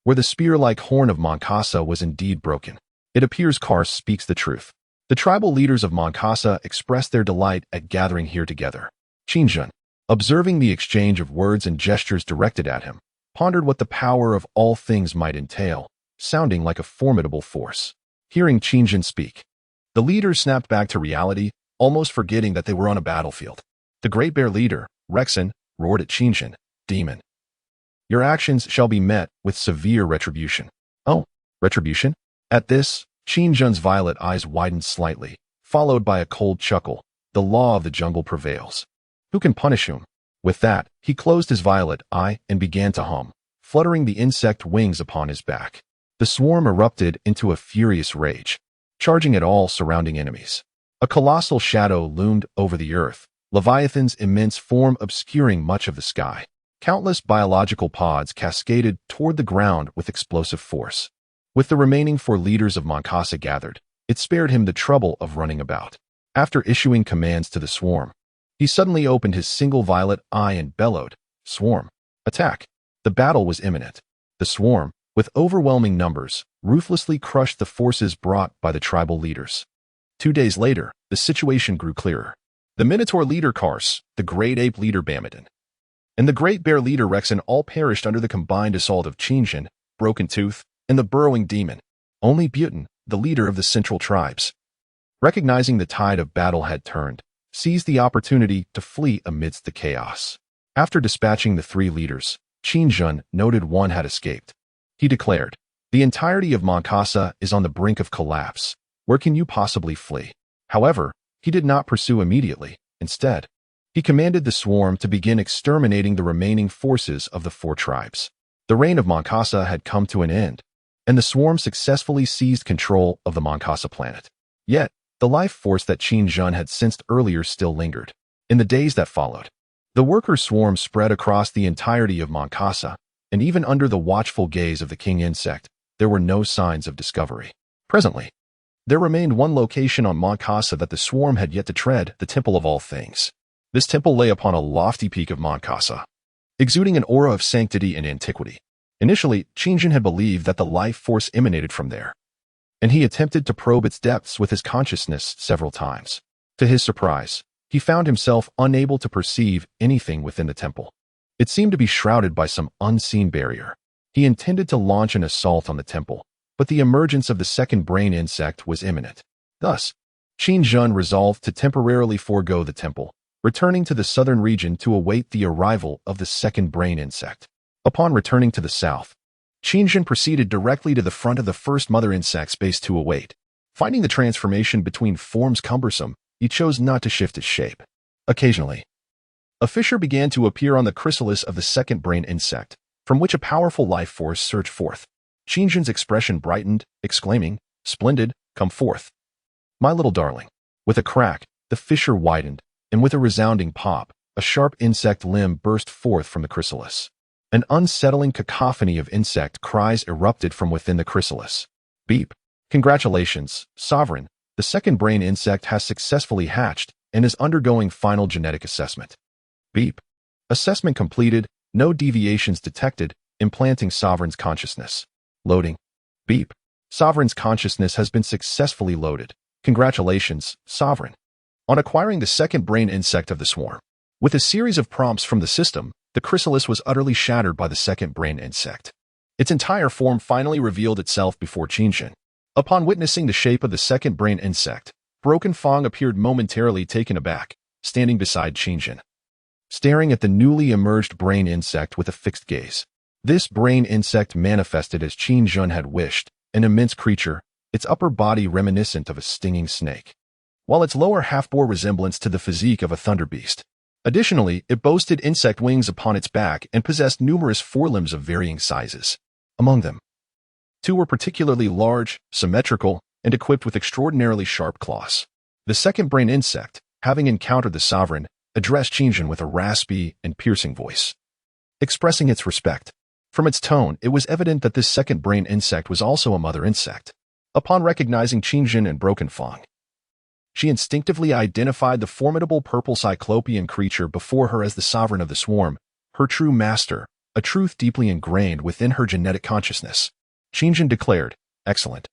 [SPEAKER 1] where the spear-like horn of Monkasa was indeed broken. It appears Kars speaks the truth. The tribal leaders of Monkasa expressed their delight at gathering here together. Qin, observing the exchange of words and gestures directed at him, pondered what the power of all things might entail, sounding like a formidable force. Hearing Qin speak, the leaders snapped back to reality, almost forgetting that they were on a battlefield. The Great Bear leader, Rexon, roared at Qin, Demon, your actions shall be met with severe retribution. Oh, retribution? At this, Qin's violet eyes widened slightly, followed by a cold chuckle. The law of the jungle prevails. Who can punish whom? With that, he closed his violet eye and began to hum, fluttering the insect wings upon his back. The swarm erupted into a furious rage, charging at all surrounding enemies. A colossal shadow loomed over the earth, Leviathan's immense form obscuring much of the sky. Countless biological pods cascaded toward the ground with explosive force. With the remaining 4 leaders of Monkasa gathered, it spared him the trouble of running about. After issuing commands to the swarm, he suddenly opened his single violet eye and bellowed, Swarm, attack! The battle was imminent. The swarm, with overwhelming numbers, ruthlessly crushed the forces brought by the tribal leaders. 2 days later, the situation grew clearer. The Minotaur leader Kars, the Great Ape leader Bamidon, and the Great Bear leader Rexon all perished under the combined assault of Qin, Broken Tooth, and the burrowing demon. Only Butin, the leader of the Central Tribes, recognizing the tide of battle had turned, seized the opportunity to flee amidst the chaos. After dispatching the 3 leaders, Qin noted one had escaped. He declared, the entirety of Monkasa is on the brink of collapse. Where can you possibly flee? However, he did not pursue immediately. Instead, he commanded the swarm to begin exterminating the remaining forces of the 4 tribes. The reign of Monkasa had come to an end, and the swarm successfully seized control of the Monkasa planet. Yet, the life force that Qin had sensed earlier still lingered. In the days that followed, the worker swarm spread across the entirety of Monkasa, and even under the watchful gaze of the king insect, there were no signs of discovery. Presently, there remained one location on Monkasa that the swarm had yet to tread, the Temple of All Things. This temple lay upon a lofty peak of Monkasa, exuding an aura of sanctity and antiquity. Initially, Qin had believed that the life force emanated from there, and he attempted to probe its depths with his consciousness several times. To his surprise, he found himself unable to perceive anything within the temple. It seemed to be shrouded by some unseen barrier. He intended to launch an assault on the temple, but the emergence of the second brain insect was imminent. Thus, Qin resolved to temporarily forego the temple, returning to the southern region to await the arrival of the second brain insect. Upon returning to the south, Qin proceeded directly to the front of the first mother insect's base to await. Finding the transformation between forms cumbersome, he chose not to shift its shape. Occasionally, a fissure began to appear on the chrysalis of the second brain insect, from which a powerful life force surged forth. Qingjun's expression brightened, exclaiming, "Splendid, come forth, my little darling." With a crack, the fissure widened, and with a resounding pop, a sharp insect limb burst forth from the chrysalis. An unsettling cacophony of insect cries erupted from within the chrysalis. Beep. Congratulations, Sovereign. The second brain insect has successfully hatched and is undergoing final genetic assessment. Beep. Assessment completed, no deviations detected, implanting Sovereign's consciousness. Loading. Beep. Sovereign's consciousness has been successfully loaded. Congratulations, Sovereign, on acquiring the second brain insect of the swarm. With a series of prompts from the system, the chrysalis was utterly shattered by the second brain insect. Its entire form finally revealed itself before Qingjun. Upon witnessing the shape of the second brain insect, Broken Fong appeared momentarily taken aback, standing beside Qingjun, staring at the newly emerged brain insect with a fixed gaze. This brain insect manifested as Qingjun had wished, an immense creature, its upper body reminiscent of a stinging snake, while its lower half bore resemblance to the physique of a thunder beast. Additionally, it boasted insect wings upon its back and possessed numerous forelimbs of varying sizes. Among them, two were particularly large, symmetrical, and equipped with extraordinarily sharp claws. The second brain insect, having encountered the Sovereign, addressed Qingjun with a raspy and piercing voice, expressing its respect. From its tone, it was evident that this second brain insect was also a mother insect. Upon recognizing Qingjun and Broken Fong, she instinctively identified the formidable purple cyclopean creature before her as the Sovereign of the swarm, her true master, a truth deeply ingrained within her genetic consciousness. Qingjun declared, "Excellent.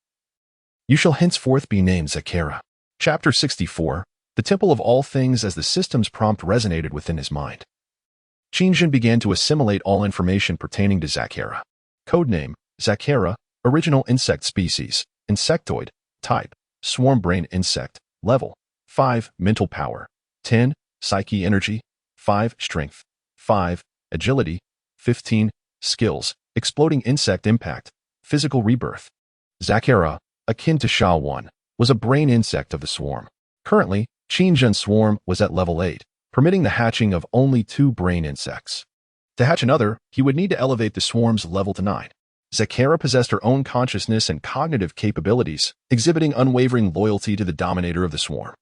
[SPEAKER 1] You shall henceforth be named Zakera." Chapter 64, The Temple of All Things. As the system's prompt resonated within his mind, Qingjun began to assimilate all information pertaining to Zakera. Codename, Zakera, original insect species, insectoid, type, swarm brain insect, level, 5, mental power, 10, psyche energy, 5, strength, 5, agility, 15, skills, exploding insect impact, physical rebirth. Zakera, akin to Sha 1, was a brain insect of the swarm. Currently, Qingjun's swarm was at level 8, permitting the hatching of only 2 brain insects. To hatch another, he would need to elevate the swarm's level to 9. Zakera possessed her own consciousness and cognitive capabilities, exhibiting unwavering loyalty to the dominator of the swarm.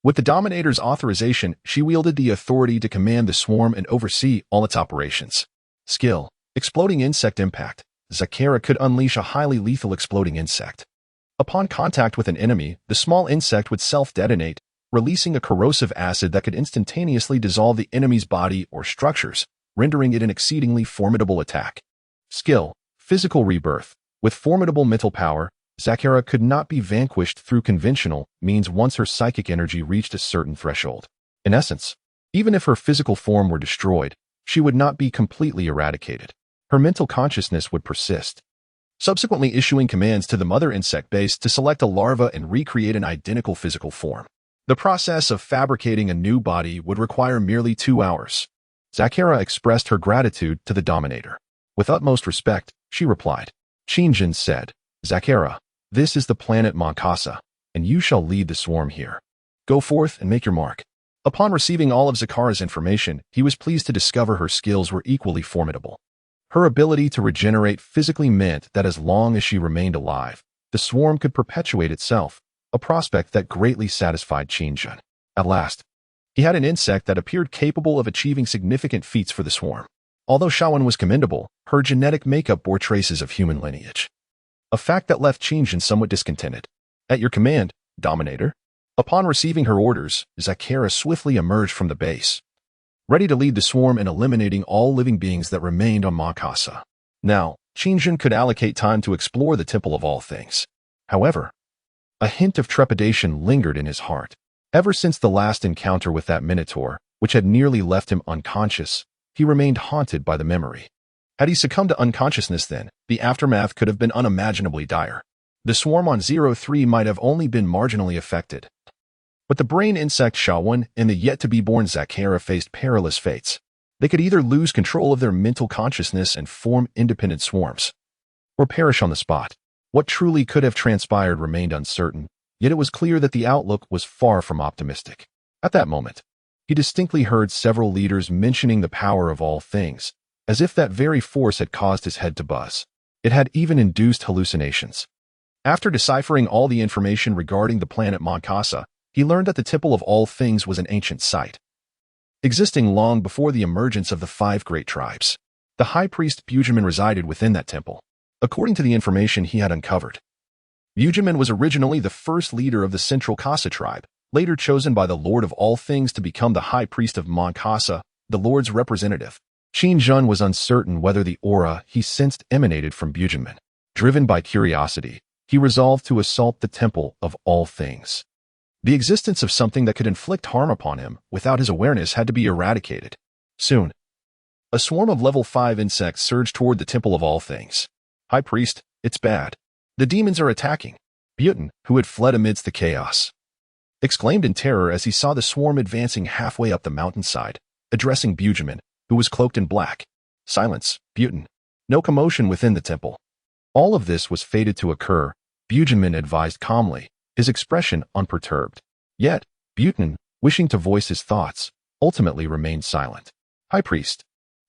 [SPEAKER 1] With the dominator's authorization, she wielded the authority to command the swarm and oversee all its operations. Skill, exploding insect impact. Zakera could unleash a highly lethal exploding insect. Upon contact with an enemy, the small insect would self-detonate, releasing a corrosive acid that could instantaneously dissolve the enemy's body or structures, rendering it an exceedingly formidable attack. Skill, physical rebirth. With formidable mental power, Zakera could not be vanquished through conventional means once her psychic energy reached a certain threshold. In essence, even if her physical form were destroyed, she would not be completely eradicated. Her mental consciousness would persist, subsequently issuing commands to the mother insect base to select a larva and recreate an identical physical form. The process of fabricating a new body would require merely 2 hours. Zakera expressed her gratitude to the dominator. With utmost respect, she replied. Qingjun said, "Zakera, this is the planet Moncasa, and you shall lead the swarm here. Go forth and make your mark." Upon receiving all of Zakera's information, he was pleased to discover her skills were equally formidable. Her ability to regenerate physically meant that as long as she remained alive, the swarm could perpetuate itself, a prospect that greatly satisfied Qingjun. At last, he had an insect that appeared capable of achieving significant feats for the swarm. Although Shawan was commendable, her genetic makeup bore traces of human lineage, a fact that left Qingjun somewhat discontented. "At your command, Dominator." Upon receiving her orders, Zakera swiftly emerged from the base, ready to lead the swarm in eliminating all living beings that remained on Moncasa. Now, Qingjun could allocate time to explore the Temple of All Things. However, a hint of trepidation lingered in his heart. Ever since the last encounter with that Minotaur, which had nearly left him unconscious, he remained haunted by the memory. Had he succumbed to unconsciousness then, the aftermath could have been unimaginably dire. The swarm on 03 might have only been marginally affected. But the brain insect Shawan and the yet-to-be-born Zakera faced perilous fates. They could either lose control of their mental consciousness and form independent swarms, or perish on the spot. What truly could have transpired remained uncertain, yet it was clear that the outlook was far from optimistic. At that moment, he distinctly heard several leaders mentioning the power of all things, as if that very force had caused his head to buzz. It had even induced hallucinations. After deciphering all the information regarding the planet Moncasa, he learned that the Temple of All Things was an ancient site, existing long before the emergence of the 5 great tribes. The high priest Bujamin resided within that temple. According to the information he had uncovered, Bujamin was originally the first leader of the Central Kasa tribe, later chosen by the Lord of All Things to become the high priest of Moncasa, the Lord's representative. Qin Jun was uncertain whether the aura he sensed emanated from Bujamin. Driven by curiosity, he resolved to assault the Temple of All Things. The existence of something that could inflict harm upon him without his awareness had to be eradicated. Soon, a swarm of level 5 insects surged toward the Temple of All Things. High Priest, it's bad. The demons are attacking. Butin, who had fled amidst the chaos, exclaimed in terror as he saw the swarm advancing halfway up the mountainside, addressing Bujamin, who was cloaked in black. Silence, Butin. No commotion within the temple. All of this was fated to occur, Bujamin advised calmly, his expression unperturbed. Yet, Butin, wishing to voice his thoughts, ultimately remained silent. High Priest,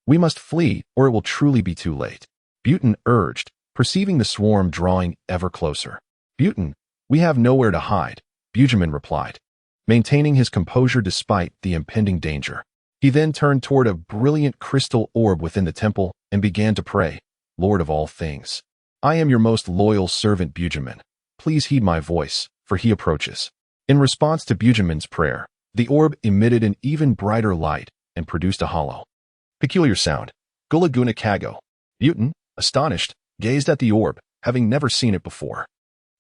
[SPEAKER 1] we must flee or it will truly be too late, Butin urged, perceiving the swarm drawing ever closer. Butin, we have nowhere to hide, Bujamin replied, maintaining his composure despite the impending danger. He then turned toward a brilliant crystal orb within the temple and began to pray, Lord of all things, I am your most loyal servant Bujamin. Please heed my voice, for he approaches. In response to Bujamin's prayer, the orb emitted an even brighter light and produced a hollow, peculiar sound. Gulaguna Kago. Butin, astonished, gazed at the orb, having never seen it before.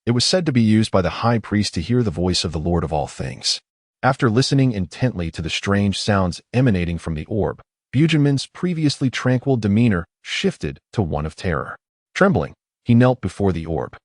[SPEAKER 1] It was said to be used by the high priest to hear the voice of the Lord of all things. After listening intently to the strange sounds emanating from the orb, Bujamin's previously tranquil demeanor shifted to one of terror. Trembling, he knelt before the orb.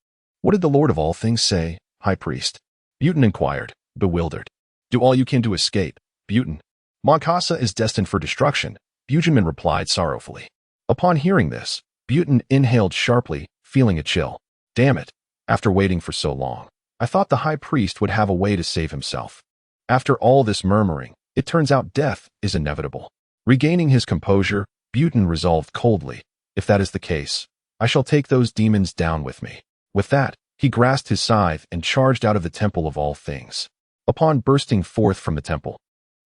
[SPEAKER 1] What did the Lord of all things say, High Priest? Butin inquired, bewildered. Do all you can to escape, Butin. Moncasa is destined for destruction, Bujamin replied sorrowfully. Upon hearing this, Butin inhaled sharply, feeling a chill. Damn it. After waiting for so long, I thought the high priest would have a way to save himself. After all this murmuring, it turns out death is inevitable. Regaining his composure, Butin resolved coldly, if that is the case, I shall take those demons down with me. With that, he grasped his scythe and charged out of the Temple of All Things. Upon bursting forth from the temple,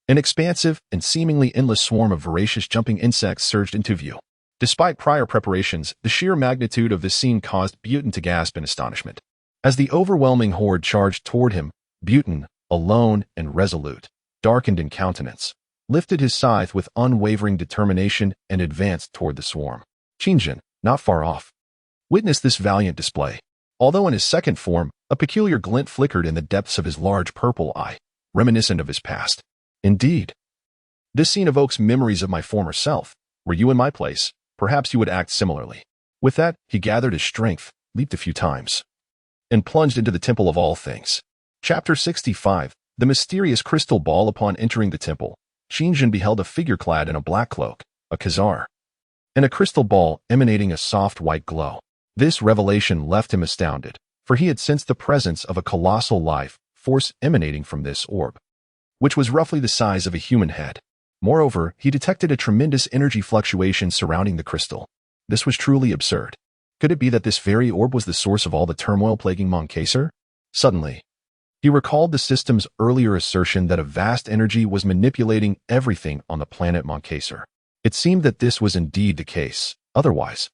[SPEAKER 1] an expansive and seemingly endless swarm of voracious jumping insects surged into view. Despite prior preparations, the sheer magnitude of this scene caused Butin to gasp in astonishment. As the overwhelming horde charged toward him, Butin, alone and resolute, darkened in countenance, lifted his scythe with unwavering determination and advanced toward the swarm. Qinjin, not far off, witnessed this valiant display. Although in his second form, a peculiar glint flickered in the depths of his large purple eye, reminiscent of his past. Indeed, this scene evokes memories of my former self. Were you in my place, perhaps you would act similarly. With that, he gathered his strength, leaped a few times, and plunged into the Temple of All Things. Chapter 65, The Mysterious Crystal Ball. Upon entering the temple, Qinjin beheld a figure clad in a black cloak, a khazar, and a crystal ball emanating a soft white glow. This revelation left him astounded, for he had sensed the presence of a colossal life force emanating from this orb, which was roughly the size of a human head. Moreover, he detected a tremendous energy fluctuation surrounding the crystal. This was truly absurd. Could it be that this very orb was the source of all the turmoil plaguing Moncasa? Suddenly, he recalled the system's earlier assertion that a vast energy was manipulating everything on the planet Moncasa. It seemed that this was indeed the case. Otherwise,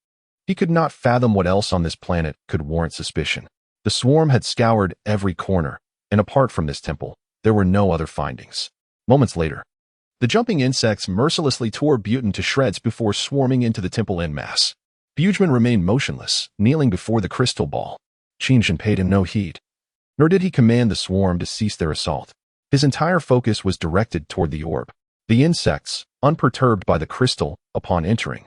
[SPEAKER 1] he could not fathom what else on this planet could warrant suspicion. The swarm had scoured every corner, and apart from this temple, there were no other findings. Moments later, the jumping insects mercilessly tore Butin to shreds before swarming into the temple en masse. Bujamin remained motionless, kneeling before the crystal ball. Qinjin paid him no heed, nor did he command the swarm to cease their assault. His entire focus was directed toward the orb. The insects, unperturbed by the crystal, upon entering,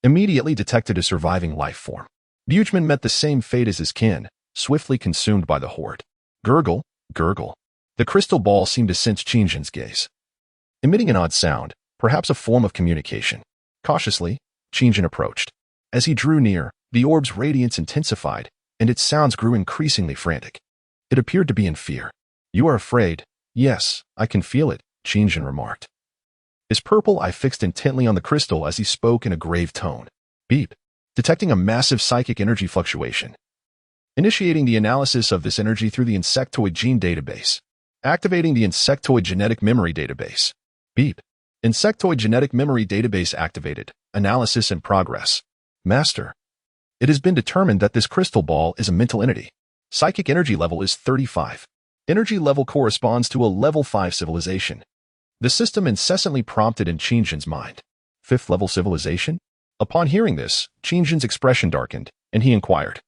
[SPEAKER 1] immediately detected a surviving life form. Bujamin met the same fate as his kin, swiftly consumed by the horde. Gurgle, gurgle. The crystal ball seemed to sense Qinjin's gaze, emitting an odd sound, perhaps a form of communication. Cautiously, Qinjin approached. As he drew near, the orb's radiance intensified, and its sounds grew increasingly frantic. It appeared to be in fear. You are afraid? Yes, I can feel it, Qinjin remarked. His purple eye fixed intently on the crystal as he spoke in a grave tone. Beep. detecting a massive psychic energy fluctuation, initiating the analysis of this energy through the insectoid gene database, activating the insectoid genetic memory database. Beep. Insectoid genetic memory database activated. Analysis in progress. Master. It has been determined that this crystal ball is a mental entity. Psychic energy level is 35. Energy level corresponds to a level 5 civilization. The system incessantly prompted in Qingjin's mind. 5th level civilization? Upon hearing this, Qingjin's expression darkened, and he inquired,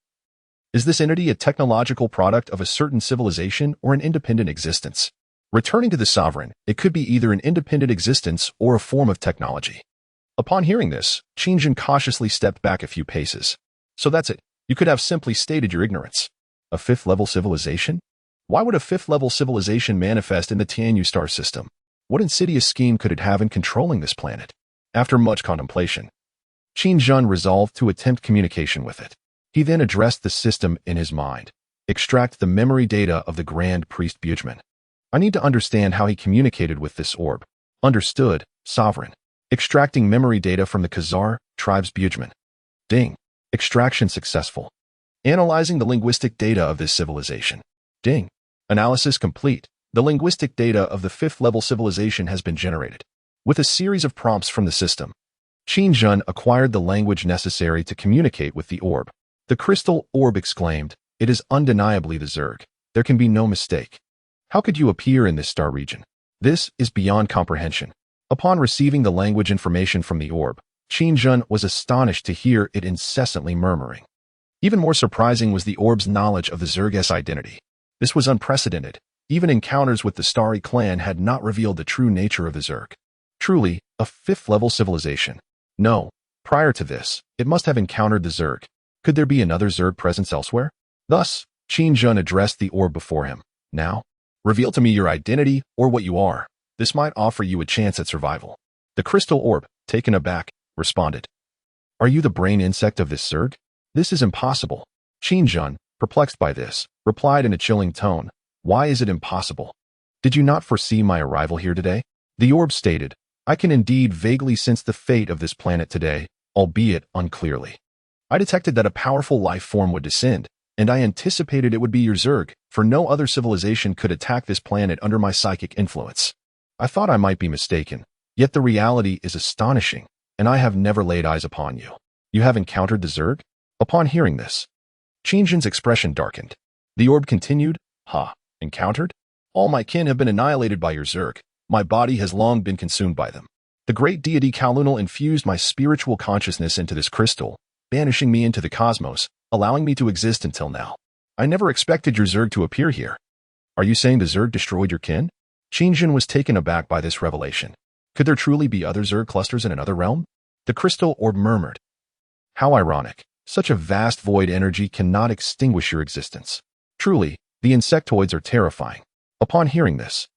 [SPEAKER 1] is this entity a technological product of a certain civilization or an independent existence? Returning to the sovereign, it could be either an independent existence or a form of technology. Upon hearing this, Qingjin cautiously stepped back a few paces. So that's it. You could have simply stated your ignorance. A 5th level civilization? Why would a 5th level civilization manifest in the Tianyu star system? What insidious scheme could it have in controlling this planet? After much contemplation, Qingjin resolved to attempt communication with it. He then addressed the system in his mind. Extract the memory data of the Grand Priest Bujman. I need to understand how he communicated with this orb. Understood, Sovereign. Extracting memory data from the Khazar tribe's Bujman. Ding. Extraction successful. Analyzing the linguistic data of this civilization. Ding. Analysis complete. The linguistic data of the 5th level civilization has been generated. With a series of prompts from the system, Qingjin acquired the language necessary to communicate with the orb. The crystal orb exclaimed, it is undeniably the Zerg. There can be no mistake. How could you appear in this star region? This is beyond comprehension. Upon receiving the language information from the orb, Qingjin was astonished to hear it incessantly murmuring. Even more surprising was the orb's knowledge of the Zerg's identity. This was unprecedented. Even encounters with the Starry clan had not revealed the true nature of the Zerg. Truly, a 5th level civilization. No, prior to this, it must have encountered the Zerg. Could there be another Zerg presence elsewhere? Thus, Qingjin addressed the orb before him. Now, reveal to me your identity or what you are. This might offer you a chance at survival. The crystal orb, taken aback, responded. Are you the brain insect of this Zerg? This is impossible. Qingjin, perplexed by this, replied in a chilling tone. Why is it impossible? Did you not foresee my arrival here today? The orb stated, I can indeed vaguely sense the fate of this planet today, albeit unclearly. I detected that a powerful life form would descend, and I anticipated it would be your Zerg, for no other civilization could attack this planet under my psychic influence. I thought I might be mistaken, yet the reality is astonishing, and I have never laid eyes upon you. You have encountered the Zerg? Upon hearing this, Qingjin's expression darkened. The orb continued, encountered? All my kin have been annihilated by your Zerg. My body has long been consumed by them. The great deity Kalunal infused my spiritual consciousness into this crystal, banishing me into the cosmos, allowing me to exist until now. I never expected your Zerg to appear here. Are you saying the Zerg destroyed your kin? Qingjin was taken aback by this revelation. Could there truly be other Zerg clusters in another realm? The crystal orb murmured. How ironic. Such a vast void energy cannot extinguish your existence. Truly, the insectoids are terrifying. Upon hearing this,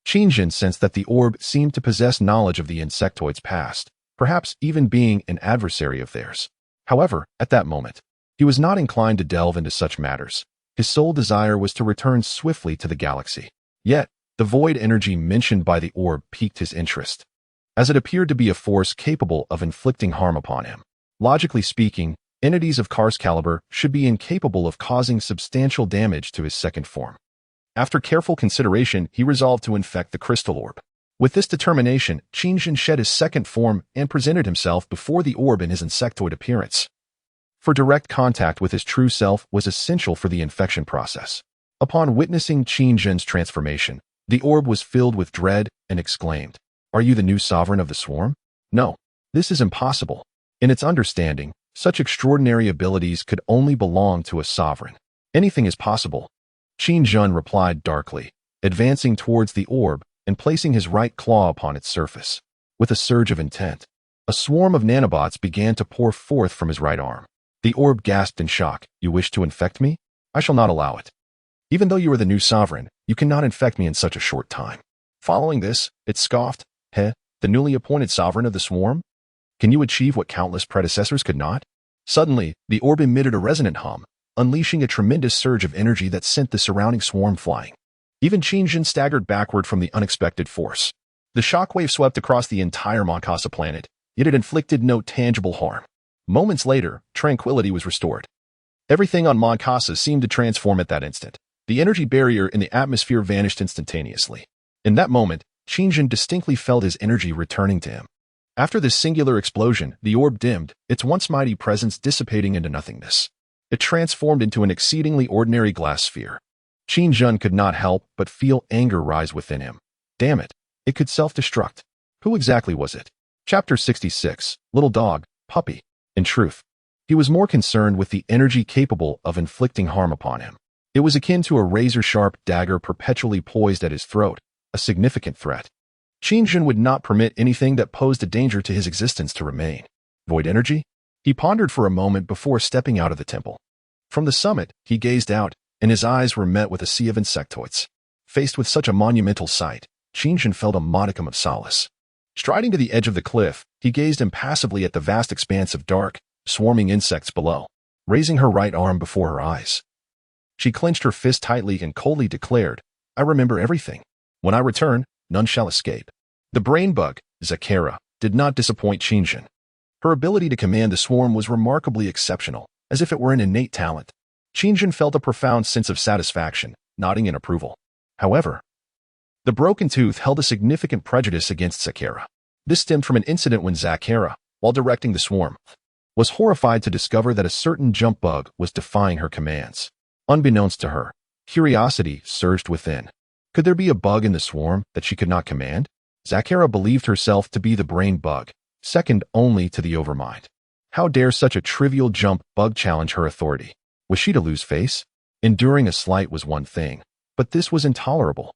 [SPEAKER 1] Qingjin sensed that the orb seemed to possess knowledge of the insectoids' past, perhaps even being an adversary of theirs. However, at that moment, he was not inclined to delve into such matters. His sole desire was to return swiftly to the galaxy. Yet, the void energy mentioned by the orb piqued his interest, as it appeared to be a force capable of inflicting harm upon him. Logically speaking, entities of Kar's caliber should be incapable of causing substantial damage to his second form. After careful consideration, he resolved to infect the crystal orb. With this determination, Qingjin shed his second form and presented himself before the orb in his insectoid appearance. For direct contact with his true self was essential for the infection process. Upon witnessing Qingjin's transformation, the orb was filled with dread and exclaimed, Are you the new sovereign of the swarm? No, this is impossible. In its understanding, such extraordinary abilities could only belong to a sovereign. Anything is possible. Qingjin replied darkly, advancing towards the orb and placing his right claw upon its surface. With a surge of intent, a swarm of nanobots began to pour forth from his right arm. The orb gasped in shock. You wish to infect me? I shall not allow it. Even though you are the new sovereign, you cannot infect me in such a short time. Following this, it scoffed, the newly appointed sovereign of the swarm? Can you achieve what countless predecessors could not? Suddenly, the orb emitted a resonant hum, unleashing a tremendous surge of energy that sent the surrounding swarm flying. Even Qingjin staggered backward from the unexpected force. The shockwave swept across the entire Makasa planet, yet it inflicted no tangible harm. Moments later, tranquility was restored. Everything on Mon Casa seemed to transform at that instant. The energy barrier in the atmosphere vanished instantaneously. In that moment, Qingjin distinctly felt his energy returning to him. After this singular explosion, the orb dimmed, its once mighty presence dissipating into nothingness. It transformed into an exceedingly ordinary glass sphere. Qingjin could not help but feel anger rise within him. Damn it, it could self-destruct. Who exactly was it? Chapter 66, Little Dog, Puppy. In truth, he was more concerned with the energy capable of inflicting harm upon him. It was akin to a razor-sharp dagger perpetually poised at his throat, a significant threat. Qingjin would not permit anything that posed a danger to his existence to remain. Void energy? He pondered for a moment before stepping out of the temple. From the summit, he gazed out, and his eyes were met with a sea of insectoids. Faced with such a monumental sight, Qingjin felt a modicum of solace. Striding to the edge of the cliff, he gazed impassively at the vast expanse of dark, swarming insects below, raising her right arm before her eyes. She clenched her fist tightly and coldly declared, "I remember everything. When I return, none shall escape." The brain bug, Zakera, did not disappoint Qingjin. Her ability to command the swarm was remarkably exceptional, as if it were an innate talent. Qingjin felt a profound sense of satisfaction, nodding in approval. However, the broken tooth held a significant prejudice against Zakera. This stemmed from an incident when Zakera, while directing the swarm, was horrified to discover that a certain jump bug was defying her commands. Unbeknownst to her, curiosity surged within. Could there be a bug in the swarm that she could not command? Zakera believed herself to be the brain bug, second only to the overmind. How dare such a trivial jump bug challenge her authority? Was she to lose face? Enduring a slight was one thing, but this was intolerable.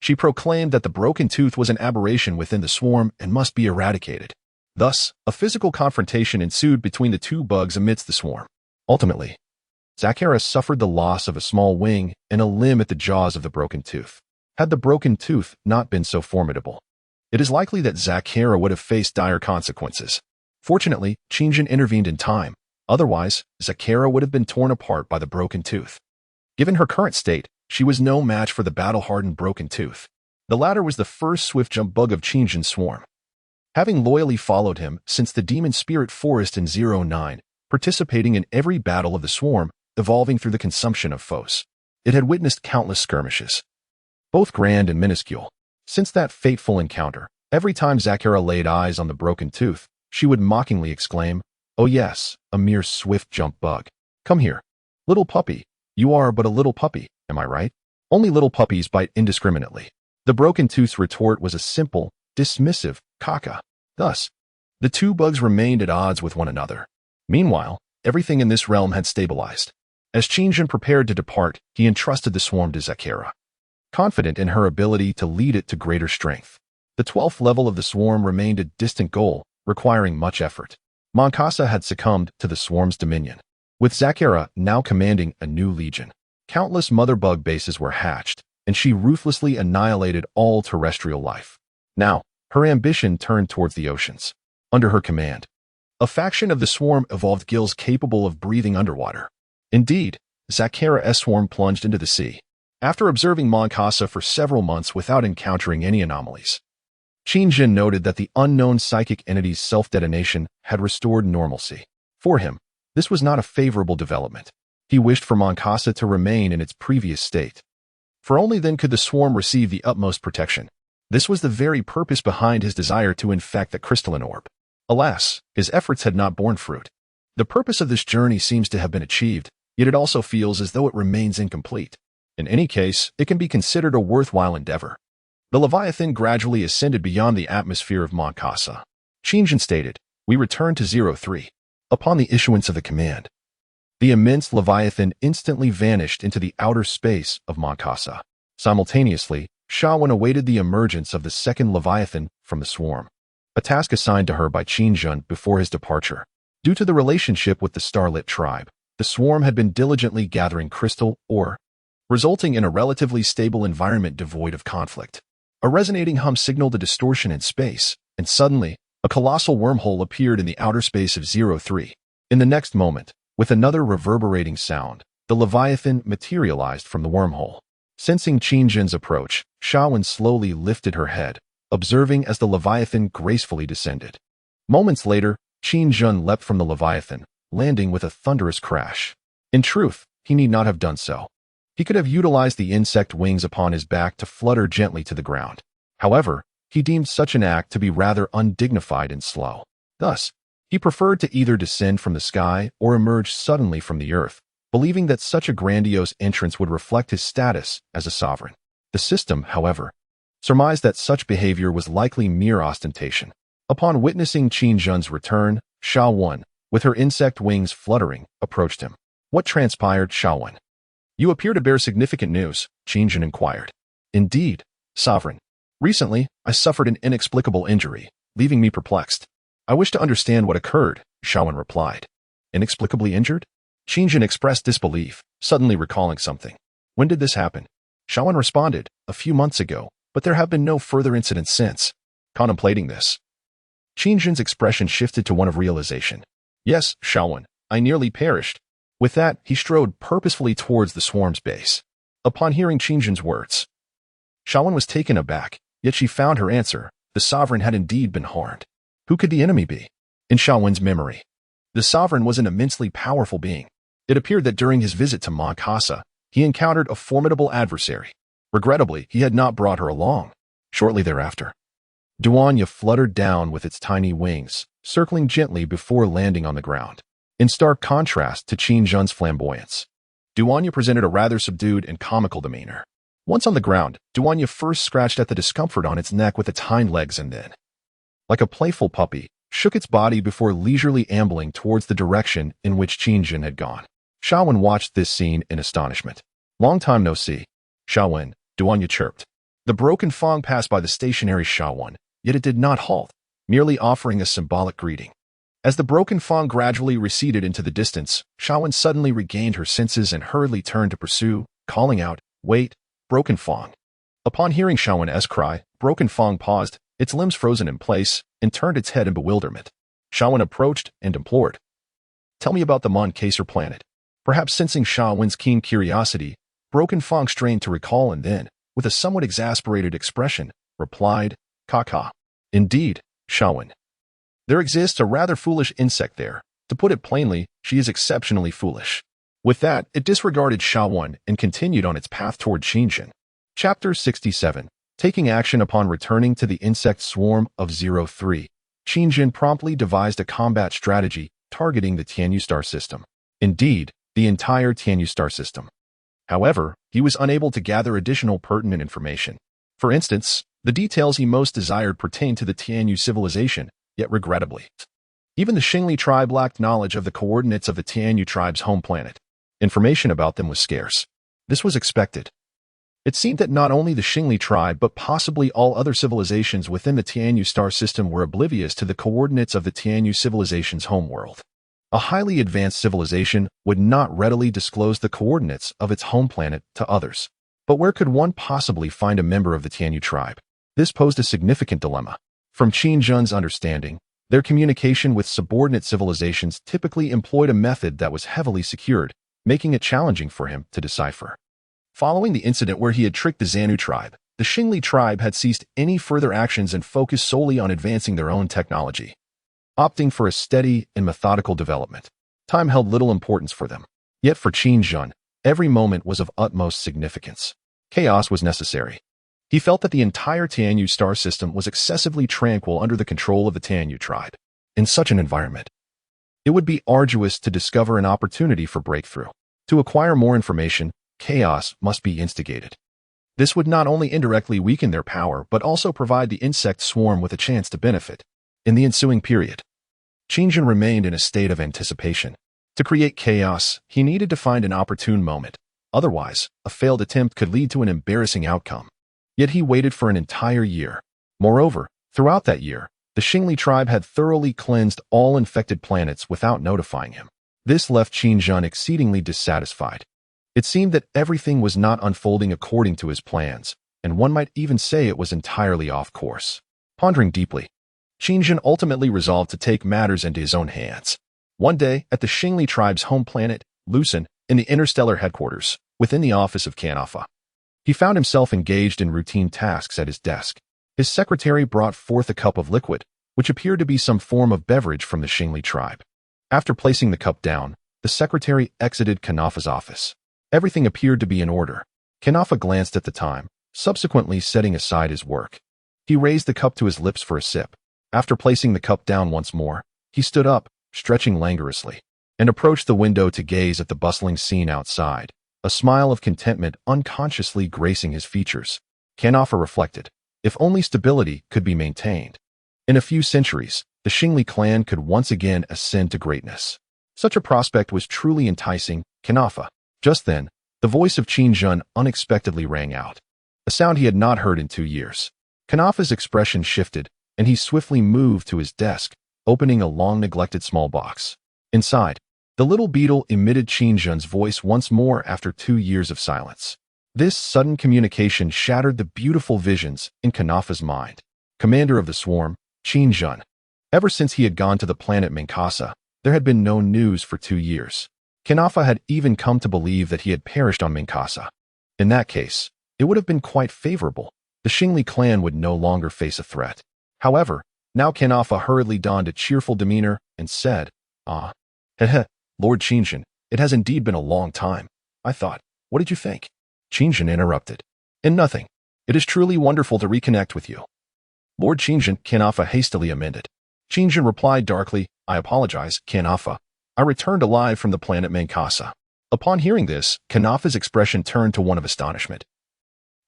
[SPEAKER 1] She proclaimed that the broken tooth was an aberration within the swarm and must be eradicated. Thus, a physical confrontation ensued between the two bugs amidst the swarm. Ultimately, Zakera suffered the loss of a small wing and a limb at the jaws of the broken tooth. Had the broken tooth not been so formidable, it is likely that Zakera would have faced dire consequences. Fortunately, Qingjin intervened in time. Otherwise, Zakera would have been torn apart by the broken tooth. Given her current state, she was no match for the battle-hardened broken tooth. The latter was the first swift jump bug of Qingjin's swarm. Having loyally followed him since the demon spirit forest in 09, participating in every battle of the swarm, evolving through the consumption of foes, it had witnessed countless skirmishes, both grand and minuscule. Since that fateful encounter, every time Zakera laid eyes on the broken tooth, she would mockingly exclaim, "Oh yes, a mere swift jump bug. Come here. Little puppy, you are but a little puppy, am I right? Only little puppies bite indiscriminately." The broken tooth's retort was a simple, dismissive caca. Thus, the two bugs remained at odds with one another. Meanwhile, everything in this realm had stabilized. As Qingjin prepared to depart, he entrusted the swarm to Zakera, confident in her ability to lead it to greater strength. The 12th level of the swarm remained a distant goal, requiring much effort. Mon Casa had succumbed to the swarm's dominion. With Zakera now commanding a new legion, countless mother bug bases were hatched, and she ruthlessly annihilated all terrestrial life. Now, her ambition turned towards the oceans. Under her command, a faction of the swarm evolved gills capable of breathing underwater. Indeed, Zakera's swarm plunged into the sea. After observing Mon Casa for several months without encountering any anomalies, Qingjin noted that the unknown psychic entity's self-detonation had restored normalcy. For him, this was not a favorable development. He wished for Mon Casa to remain in its previous state, for only then could the swarm receive the utmost protection. This was the very purpose behind his desire to infect the crystalline orb. Alas, his efforts had not borne fruit. The purpose of this journey seems to have been achieved, yet it also feels as though it remains incomplete. In any case, it can be considered a worthwhile endeavor. The Leviathan gradually ascended beyond the atmosphere of Mon Casa. Qingjin stated, "We return to 03. Upon the issuance of the command, the immense Leviathan instantly vanished into the outer space of Mon Casa. Simultaneously, Shawan awaited the emergence of the second Leviathan from the swarm, a task assigned to her by Qingjin before his departure. Due to the relationship with the Starlit tribe, the swarm had been diligently gathering crystal ore, resulting in a relatively stable environment devoid of conflict. A resonating hum signaled a distortion in space, and suddenly, a colossal wormhole appeared in the outer space of 03. In the next moment, with another reverberating sound, the Leviathan materialized from the wormhole. Sensing Qingjin's approach, Shawan slowly lifted her head, observing as the Leviathan gracefully descended. Moments later, Qin Jun leapt from the Leviathan, landing with a thunderous crash. In truth, he need not have done so. He could have utilized the insect wings upon his back to flutter gently to the ground. However, he deemed such an act to be rather undignified and slow. Thus, he preferred to either descend from the sky or emerge suddenly from the earth, believing that such a grandiose entrance would reflect his status as a sovereign. The system, however, surmised that such behavior was likely mere ostentation. Upon witnessing Qin Jun's return, Xiaowen, with her insect wings fluttering, approached him. What transpired, Xiaowen? You appear to bear significant news, Qin Jun inquired. Indeed, sovereign. Recently, I suffered an inexplicable injury, leaving me perplexed. I wish to understand what occurred, Xiaowen replied. Inexplicably injured? Qin Jun expressed disbelief, suddenly recalling something. When did this happen? Xiaowen responded, a few months ago, but there have been no further incidents since. Contemplating this, Qin Jun's expression shifted to one of realization. Yes, Xiaowen, I nearly perished. With that, he strode purposefully towards the swarm's base. Upon hearing Qin Jun's words, Xiaowen was taken aback, yet she found her answer. The sovereign had indeed been harmed. Who could the enemy be? In Xiaowen's memory, the sovereign was an immensely powerful being. It appeared that during his visit to Moncasa, he encountered a formidable adversary. Regrettably, he had not brought her along. Shortly thereafter, Duanya fluttered down with its tiny wings, circling gently before landing on the ground. In stark contrast to Qin Jun's flamboyance, Duanya presented a rather subdued and comical demeanor. Once on the ground, Duanya first scratched at the discomfort on its neck with its hind legs and then, like a playful puppy, shook its body before leisurely ambling towards the direction in which Qin Jun had gone. Xiaowen watched this scene in astonishment. Long time no see. Xiaowen, Duanya chirped. The broken fong passed by the stationary Xiaowen, yet it did not halt, merely offering a symbolic greeting. As the broken fong gradually receded into the distance, Xiaowen suddenly regained her senses and hurriedly turned to pursue, calling out, Wait, broken fong. Upon hearing Xiaowen's cry, broken fong paused, its limbs frozen in place, and turned its head in bewilderment. Xiaowen approached and implored. Tell me about the Mon-Caser planet. Perhaps sensing Xiaowen's keen curiosity, broken fong strained to recall and then, with a somewhat exasperated expression, replied, Caca. Indeed, Xiaowen. There exists a rather foolish insect there. To put it plainly, she is exceptionally foolish. With that, it disregarded Xiaowen and continued on its path toward Qin Jun. Chapter 67. Taking action upon returning to the insect swarm of 03, Qin Jun promptly devised a combat strategy targeting the Tianyu star system. Indeed, the entire Tianyu star system. However, he was unable to gather additional pertinent information. For instance, the details he most desired pertained to the Tianyu civilization, yet regrettably, even the Xingli tribe lacked knowledge of the coordinates of the Tianyu tribe's home planet. Information about them was scarce. This was expected. It seemed that not only the Xingli tribe but possibly all other civilizations within the Tianyu star system were oblivious to the coordinates of the Tianyu civilization's homeworld. A highly advanced civilization would not readily disclose the coordinates of its home planet to others. But where could one possibly find a member of the Tianyu tribe? This posed a significant dilemma. From Qin Jun's understanding, their communication with subordinate civilizations typically employed a method that was heavily secured, making it challenging for him to decipher. Following the incident where he had tricked the Xanu tribe, the Xingli tribe had ceased any further actions and focused solely on advancing their own technology, opting for a steady and methodical development. Time held little importance for them. Yet for Qin Jun, every moment was of utmost significance. Chaos was necessary. He felt that the entire Tianyu star system was excessively tranquil under the control of the Tianyu tribe. In such an environment, it would be arduous to discover an opportunity for breakthrough. To acquire more information, chaos must be instigated. This would not only indirectly weaken their power but also provide the insect swarm with a chance to benefit. In the ensuing period, Qin Jun remained in a state of anticipation. To create chaos, he needed to find an opportune moment. Otherwise, a failed attempt could lead to an embarrassing outcome. Yet he waited for an entire year. Moreover, throughout that year, the Xingli tribe had thoroughly cleansed all infected planets without notifying him. This left Qin Jun exceedingly dissatisfied. It seemed that everything was not unfolding according to his plans, and one might even say it was entirely off course. Pondering deeply, Qin Jun ultimately resolved to take matters into his own hands. One day, at the Xingli tribe's home planet, Lucen, in the Interstellar headquarters, within the office of Kanafa, he found himself engaged in routine tasks at his desk. His secretary brought forth a cup of liquid, which appeared to be some form of beverage from the Xingli tribe. After placing the cup down, the secretary exited Kanafa's office. Everything appeared to be in order. Kanafa glanced at the time, subsequently setting aside his work. He raised the cup to his lips for a sip. After placing the cup down once more, he stood up, stretching languorously, and approached the window to gaze at the bustling scene outside, a smile of contentment unconsciously gracing his features. Kanafa reflected, if only stability could be maintained. In a few centuries, the Xingli clan could once again ascend to greatness. Such a prospect was truly enticing. Kanafa. Just then, the voice of Qin Jun unexpectedly rang out, a sound he had not heard in 2 years. Kanafa's expression shifted, and he swiftly moved to his desk, opening a long-neglected small box. Inside, the little beetle emitted Qin Jun's voice once more after 2 years of silence. This sudden communication shattered the beautiful visions in Kanafa's mind. Commander of the swarm, Qin Jun. Ever since he had gone to the planet Minkasa, there had been no news for 2 years. Kanafa had even come to believe that he had perished on Minkasa. In that case, it would have been quite favorable. The Xingli clan would no longer face a threat. However, now Kanafa hurriedly donned a cheerful demeanor and said, Heh, Lord Qinjun, it has indeed been a long time. I thought, what did you think? Qinjun interrupted. In nothing. It is truly wonderful to reconnect with you. Lord Qinjun, Kanafa hastily amended. Qinjun replied darkly, I apologize, Kanafa. I returned alive from the planet Minkasa. Upon hearing this, Kanafa's expression turned to one of astonishment,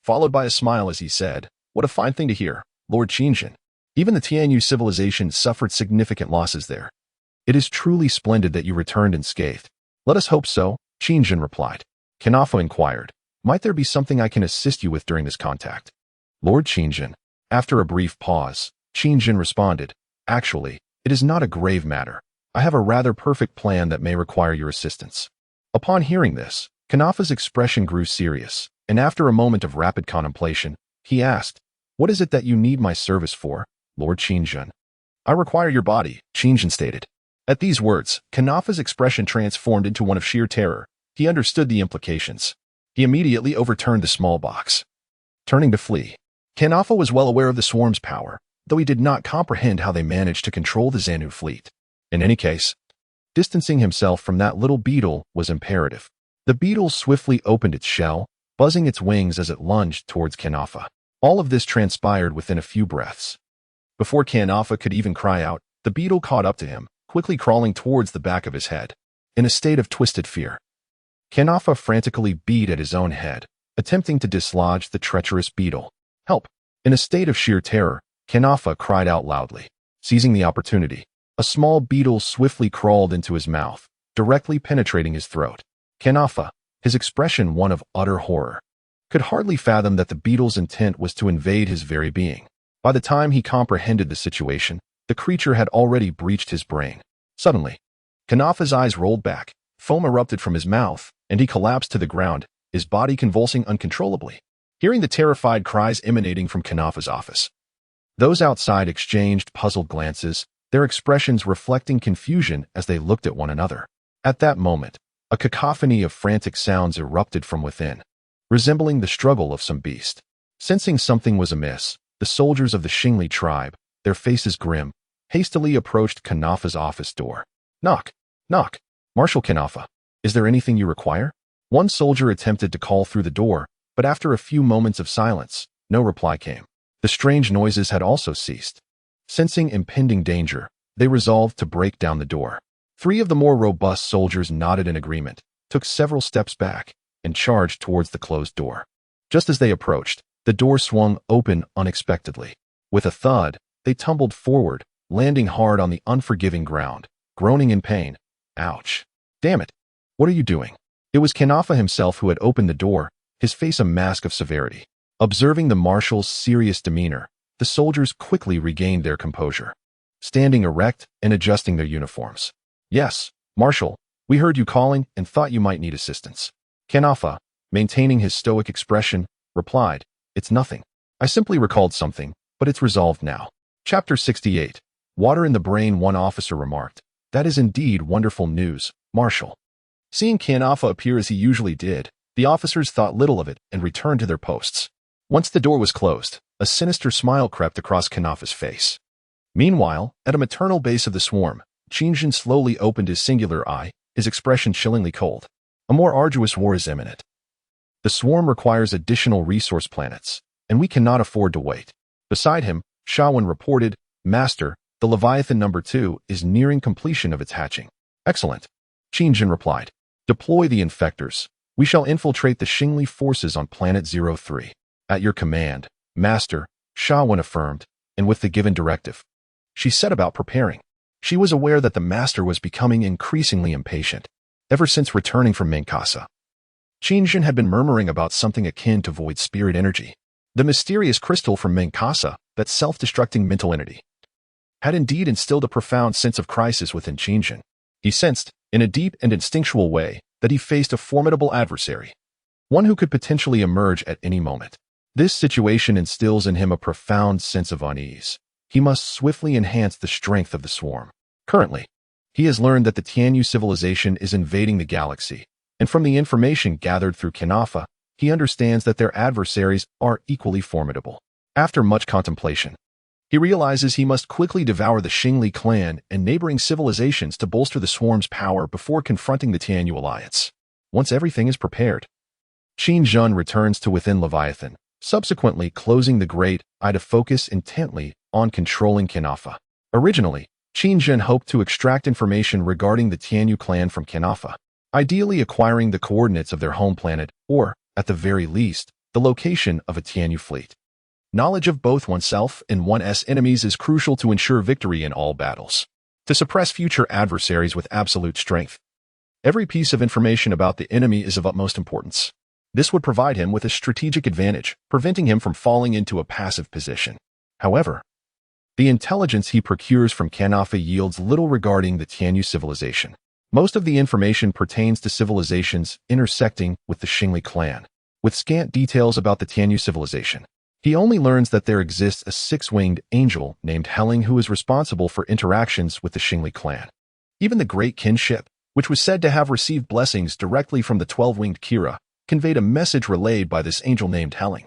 [SPEAKER 1] followed by a smile as he said, what a fine thing to hear, Lord Qinjun. Even the Tianyu civilization suffered significant losses there. It is truly splendid that you returned unscathed. Let us hope so, Qinjun replied. Kanafa inquired, might there be something I can assist you with during this contact? Lord Qinjun. After a brief pause, Qinjun responded, actually, it is not a grave matter. I have a rather perfect plan that may require your assistance. Upon hearing this, Kanafa's expression grew serious, and after a moment of rapid contemplation, he asked, what is it that you need my service for, Lord Qinjun? I require your body, Qinjun stated. At these words, Kanafa's expression transformed into one of sheer terror. He understood the implications. He immediately overturned the small box, turning to flee. Kanafa was well aware of the swarm's power, though he did not comprehend how they managed to control the Xanu fleet. In any case, distancing himself from that little beetle was imperative. The beetle swiftly opened its shell, buzzing its wings as it lunged towards Kanafa. All of this transpired within a few breaths. Before Kanafa could even cry out, the beetle caught up to him, quickly crawling towards the back of his head. In a state of twisted fear, Kanafa frantically beat at his own head, attempting to dislodge the treacherous beetle. Help! In a state of sheer terror, Kanafa cried out loudly. Seizing the opportunity, a small beetle swiftly crawled into his mouth, directly penetrating his throat. Kanafa, his expression one of utter horror, could hardly fathom that the beetle's intent was to invade his very being. By the time he comprehended the situation, the creature had already breached his brain. Suddenly, Kanafa's eyes rolled back, foam erupted from his mouth, and he collapsed to the ground, his body convulsing uncontrollably. Hearing the terrified cries emanating from Kanafa's office, those outside exchanged puzzled glances, their expressions reflecting confusion as they looked at one another. At that moment, a cacophony of frantic sounds erupted from within, resembling the struggle of some beast. Sensing something was amiss, the soldiers of the Xingli tribe, their faces grim, hastily approached Kanafa's office door. Knock, knock. Marshal Kanafa, is there anything you require? One soldier attempted to call through the door, but after a few moments of silence, no reply came. The strange noises had also ceased. Sensing impending danger, they resolved to break down the door. 3 of the more robust soldiers nodded in agreement, took several steps back, and charged towards the closed door. Just as they approached, the door swung open unexpectedly. With a thud, they tumbled forward, landing hard on the unforgiving ground, groaning in pain. Ouch. Damn it. What are you doing? It was Kanafa himself who had opened the door, his face a mask of severity. Observing the marshal's serious demeanor, the soldiers quickly regained their composure, standing erect and adjusting their uniforms. Yes, Marshal, we heard you calling and thought you might need assistance. Kanafa, maintaining his stoic expression, replied, it's nothing. I simply recalled something, but it's resolved now. Chapter 68. Water in the brain. One officer remarked, that is indeed wonderful news, Marshal. Seeing Kanafa appear as he usually did, the officers thought little of it and returned to their posts. Once the door was closed, a sinister smile crept across Kanafa's face. Meanwhile, at a maternal base of the swarm, Qingjin slowly opened his singular eye, his expression chillingly cold. A more arduous war is imminent. The swarm requires additional resource planets, and we cannot afford to wait. Beside him, Shawan reported, Master, the Leviathan number 2 is nearing completion of its hatching. Excellent. Qingjin replied. Deploy the infectors. We shall infiltrate the Xingli forces on Planet 03. At your command, Master, Shawan affirmed, and with the given directive. She set about preparing. She was aware that the Master was becoming increasingly impatient. Ever since returning from Menkasa, Qingjin had been murmuring about something akin to void spirit energy. The mysterious crystal from Menkasa, that self-destructing mental entity, had indeed instilled a profound sense of crisis within Qingjin. He sensed, in a deep and instinctual way, that he faced a formidable adversary, one who could potentially emerge at any moment. This situation instills in him a profound sense of unease. He must swiftly enhance the strength of the swarm. Currently, he has learned that the Tianyu civilization is invading the galaxy, and from the information gathered through Kanafa, he understands that their adversaries are equally formidable. After much contemplation, he realizes he must quickly devour the Xingli clan and neighboring civilizations to bolster the swarm's power before confronting the Tianyu alliance. Once everything is prepared, Qingjin returns to within Leviathan, subsequently closing the great eye to focus intently on controlling Kanafa. Originally, Qingjin hoped to extract information regarding the Tianyu clan from Kanafa, ideally acquiring the coordinates of their home planet or, at the very least, the location of a Tianyu fleet. Knowledge of both oneself and one's enemies is crucial to ensure victory in all battles. To suppress future adversaries with absolute strength, every piece of information about the enemy is of utmost importance. This would provide him with a strategic advantage, preventing him from falling into a passive position. However, the intelligence he procures from Kanafa yields little regarding the Tianyu civilization. Most of the information pertains to civilizations intersecting with the Xingli clan, with scant details about the Tianyu civilization. He only learns that there exists a six-winged angel named Helling who is responsible for interactions with the Xingli clan. Even the Great Kinship, which was said to have received blessings directly from the 12-winged Kira, conveyed a message relayed by this angel named Helling.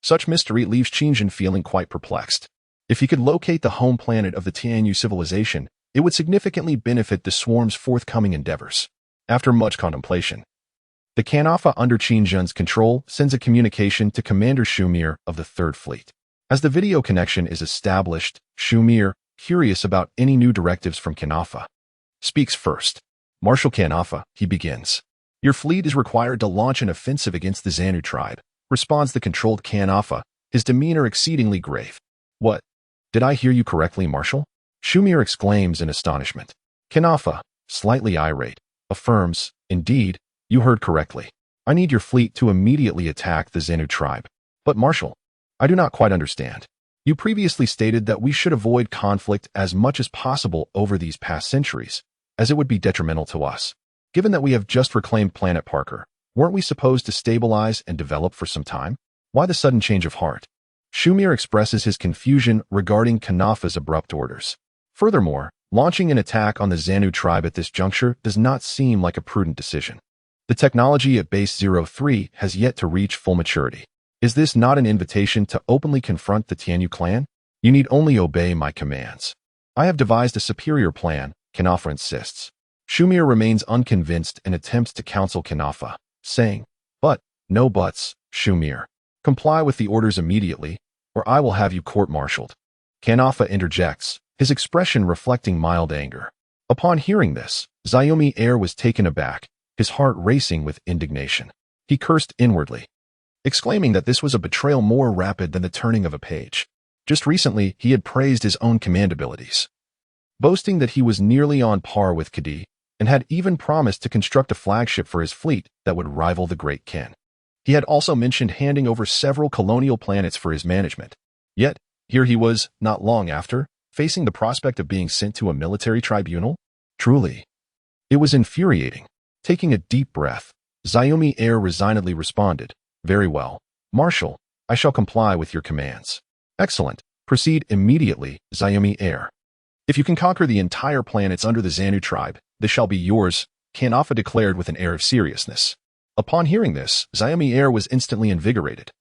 [SPEAKER 1] Such mystery leaves Qingjin feeling quite perplexed. If he could locate the home planet of the Tianyu civilization, it would significantly benefit the swarm's forthcoming endeavors. After much contemplation, the Kanafa under Qingjin's control sends a communication to Commander Shumir of the 3rd Fleet. As the video connection is established, Shumir, curious about any new directives from Kanafa, speaks first. Marshal Kanafa, he begins. Your fleet is required to launch an offensive against the Xanu tribe, responds the controlled Kanafa, his demeanor exceedingly grave. What? Did I hear you correctly, Marshal? Shumir exclaims in astonishment. Kanafa, slightly irate, affirms, indeed, you heard correctly. I need your fleet to immediately attack the Xanu tribe. But Marshal, I do not quite understand. You previously stated that we should avoid conflict as much as possible over these past centuries, as it would be detrimental to us. Given that we have just reclaimed Planet Parker, weren't we supposed to stabilize and develop for some time? Why the sudden change of heart? Shumir expresses his confusion regarding Kanafa's abrupt orders. Furthermore, launching an attack on the Xanu tribe at this juncture does not seem like a prudent decision. The technology at Base 03 has yet to reach full maturity. Is this not an invitation to openly confront the Tianyu clan? You need only obey my commands. I have devised a superior plan, Kanafa insists. Shumir remains unconvinced and attempts to counsel Kanafa, saying, But, no buts, Shumir. Comply with the orders immediately, or I will have you court-martialed. Kanafa interjects, his expression reflecting mild anger. Upon hearing this, Xiaomi Air was taken aback, his heart racing with indignation. He cursed inwardly, exclaiming that this was a betrayal more rapid than the turning of a page. Just recently, he had praised his own command abilities, boasting that he was nearly on par with Kadi, and had even promised to construct a flagship for his fleet that would rival the Great Ken. He had also mentioned handing over several colonial planets for his management. Yet, here he was, not long after, facing the prospect of being sent to a military tribunal? Truly, it was infuriating. Taking a deep breath, Xiaomi Air resignedly responded, Very well, Marshal, I shall comply with your commands. Excellent. Proceed immediately, Xiaomi Air. If you can conquer the entire planets under the Xanu tribe, this shall be yours, Kanafa declared with an air of seriousness. Upon hearing this, Xiaomi Air was instantly invigorated,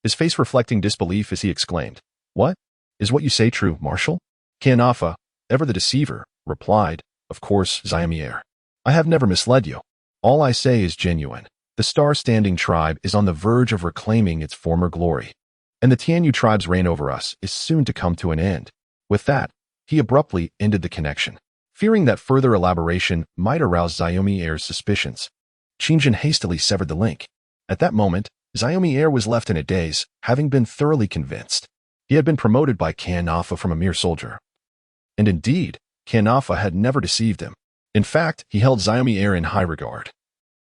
[SPEAKER 1] his face reflecting disbelief as he exclaimed, What? Is what you say true, Marshal? Kianafa, ever the deceiver, replied, "Of course, Xiaomier. I have never misled you. All I say is genuine. The Star-Standing tribe is on the verge of reclaiming its former glory, and the Tianyu tribe's reign over us is soon to come to an end." With that, he abruptly ended the connection. Fearing that further elaboration might arouse Xiaomier's suspicions, Qingjin hastily severed the link. At that moment, Xiaomier was left in a daze, having been thoroughly convinced. He had been promoted by Kianafa from a mere soldier. And indeed, Kianafa had never deceived him. In fact, he held Xiaomier in high regard.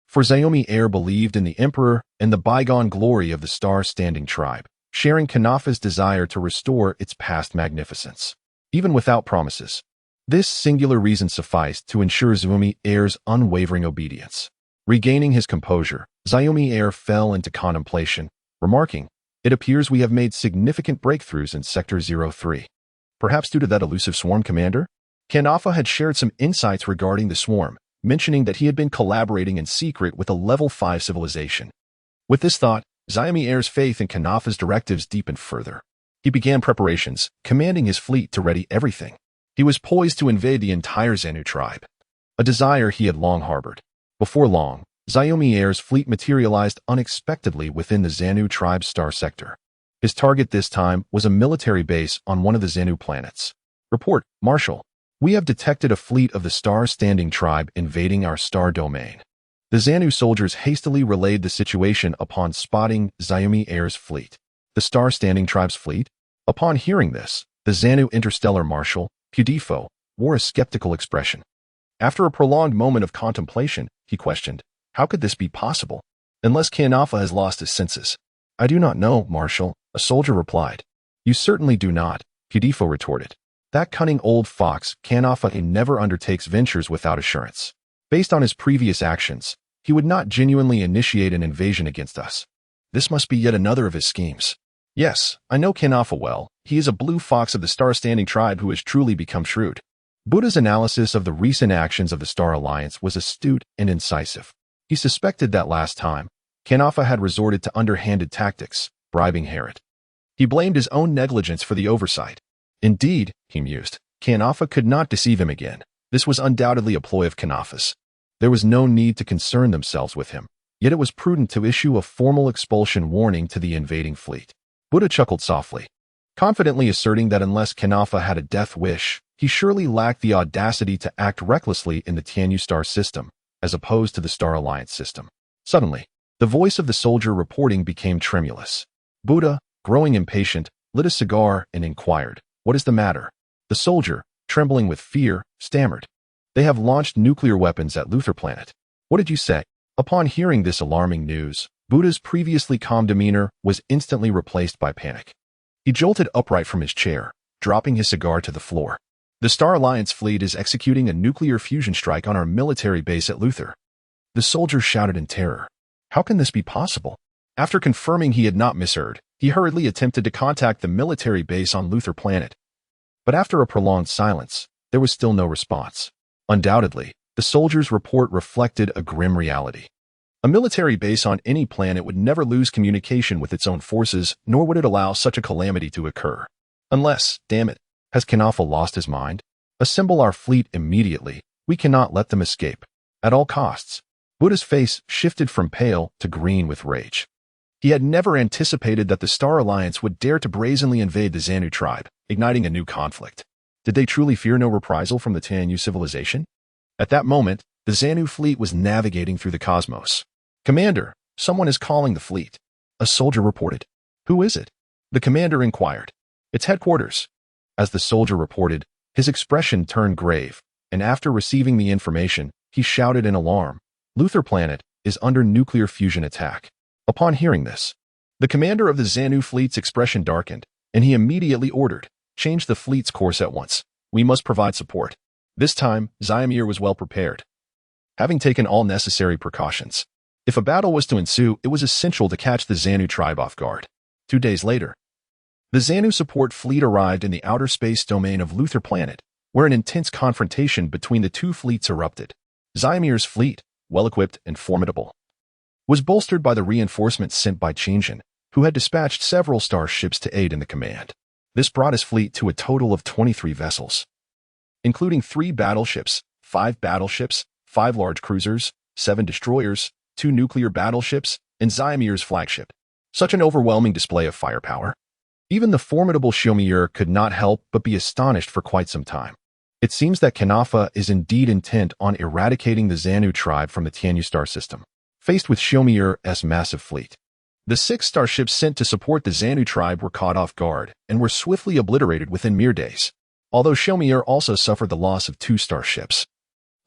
[SPEAKER 1] For Xiaomier believed in the Emperor and the bygone glory of the Star-Standing tribe, sharing Kianafa's desire to restore its past magnificence. Even without promises, this singular reason sufficed to ensure Xiaomier's unwavering obedience. Regaining his composure, Xiaomier fell into contemplation, remarking, "It appears we have made significant breakthroughs in Sector 03. Perhaps due to that elusive swarm commander?" Kianafa had shared some insights regarding the swarm, mentioning that he had been collaborating in secret with a Level 5 civilization. With this thought, Xiaomier's faith in Kianafa's directives deepened further. He began preparations, commanding his fleet to ready everything. He was poised to invade the entire Xenu tribe, a desire he had long harbored. Before long, Xiaomier's fleet materialized unexpectedly within the Xenu tribe's star sector. His target this time was a military base on one of the Xenu planets. "Report, Marshal. We have detected a fleet of the Star-Standing tribe invading our star domain." The Xenu soldiers hastily relayed the situation upon spotting Xiaomier's fleet. The Star-Standing tribe's fleet? Upon hearing this, the Xenu Interstellar Marshal, Pudifo, wore a skeptical expression. After a prolonged moment of contemplation, he questioned, "How could this be possible? Unless Kianafa has lost his senses." "I do not know, Marshal," a soldier replied. "You certainly do not," Pudifo retorted. "That cunning old fox, Kianafa, never undertakes ventures without assurance. Based on his previous actions, he would not genuinely initiate an invasion against us. This must be yet another of his schemes." "Yes, I know Kianafa well. He is a blue fox of the Star-Standing tribe who has truly become shrewd." Buddha's analysis of the recent actions of the Star Alliance was astute and incisive. He suspected that last time, Kianafa had resorted to underhanded tactics, bribing Herod. He blamed his own negligence for the oversight. Indeed, he mused, Kianafa could not deceive him again. This was undoubtedly a ploy of Kianafa's. There was no need to concern themselves with him, yet it was prudent to issue a formal expulsion warning to the invading fleet. Buddha chuckled softly, confidently asserting that unless Kianafa had a death wish, he surely lacked the audacity to act recklessly in the Tianyu star system, as opposed to the Star Alliance system. Suddenly, the voice of the soldier reporting became tremulous. Buddha, growing impatient, lit a cigar and inquired, "What is the matter?" The soldier, trembling with fear, stammered, "They have launched nuclear weapons at Luther Planet." "What did you say?" Upon hearing this alarming news, Buddha's previously calm demeanor was instantly replaced by panic. He jolted upright from his chair, dropping his cigar to the floor. "The Star Alliance fleet is executing a nuclear fusion strike on our military base at Luther." The soldier shouted in terror. How can this be possible? After confirming he had not misheard, he hurriedly attempted to contact the military base on Luther Planet. But after a prolonged silence, there was still no response. Undoubtedly, the soldier's report reflected a grim reality. A military base on any planet would never lose communication with its own forces, nor would it allow such a calamity to occur. Unless, damn it, has Kianafa lost his mind? Assemble our fleet immediately. We cannot let them escape. At all costs. Buddha's face shifted from pale to green with rage. He had never anticipated that the Star Alliance would dare to brazenly invade the Xenu tribe, igniting a new conflict. Did they truly fear no reprisal from the Tianyu civilization? At that moment, the Xenu fleet was navigating through the cosmos. "Commander, someone is calling the fleet," a soldier reported. "Who is it?" the commander inquired. "It's headquarters." As the soldier reported, his expression turned grave, and after receiving the information, he shouted in alarm, "Luther Planet is under nuclear fusion attack." Upon hearing this, the commander of the Xenu fleet's expression darkened, and he immediately ordered, "Change the fleet's course at once. We must provide support." This time, Xiaomier was well prepared, having taken all necessary precautions. If a battle was to ensue, it was essential to catch the Xenu tribe off guard. 2 days later, the Xenu support fleet arrived in the outer space domain of Luther Planet, where an intense confrontation between the two fleets erupted. Xiaomier's fleet, well-equipped and formidable, was bolstered by the reinforcements sent by Qingjin, who had dispatched several starships to aid in the command. This brought his fleet to a total of 23 vessels, including 3 battleships, 5 battleships, 5 large cruisers, 7 destroyers, 2 nuclear battleships, and Xiamir's flagship. Such an overwhelming display of firepower. Even the formidable Xiaomir could not help but be astonished for quite some time. It seems that Kanafa is indeed intent on eradicating the Xanu tribe from the Tianyu star system. Faced with Xiaomir's massive fleet, the 6 starships sent to support the Xanu tribe were caught off guard and were swiftly obliterated within mere days, although Xiaomir also suffered the loss of 2 starships.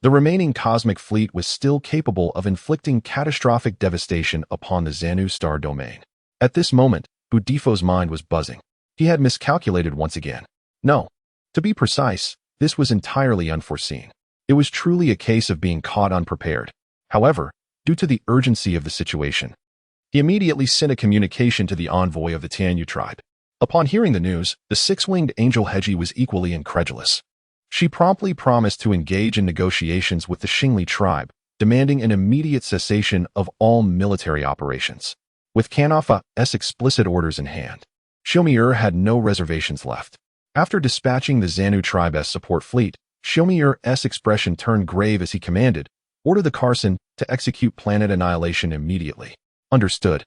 [SPEAKER 1] The remaining cosmic fleet was still capable of inflicting catastrophic devastation upon the Xanu star domain. At this moment, Budifo's mind was buzzing. He had miscalculated once again. No. To be precise, this was entirely unforeseen. It was truly a case of being caught unprepared. However, due to the urgency of the situation, he immediately sent a communication to the envoy of the Tianyu tribe. Upon hearing the news, the 6-winged angel Heji was equally incredulous. She promptly promised to engage in negotiations with the Xingli tribe, demanding an immediate cessation of all military operations. With Kanafa's explicit orders in hand, Xiaomir had no reservations left. After dispatching the Xanu tribe's support fleet, Xiaomir's expression turned grave as he commanded, "Order the Carson to execute planet annihilation immediately." Understood.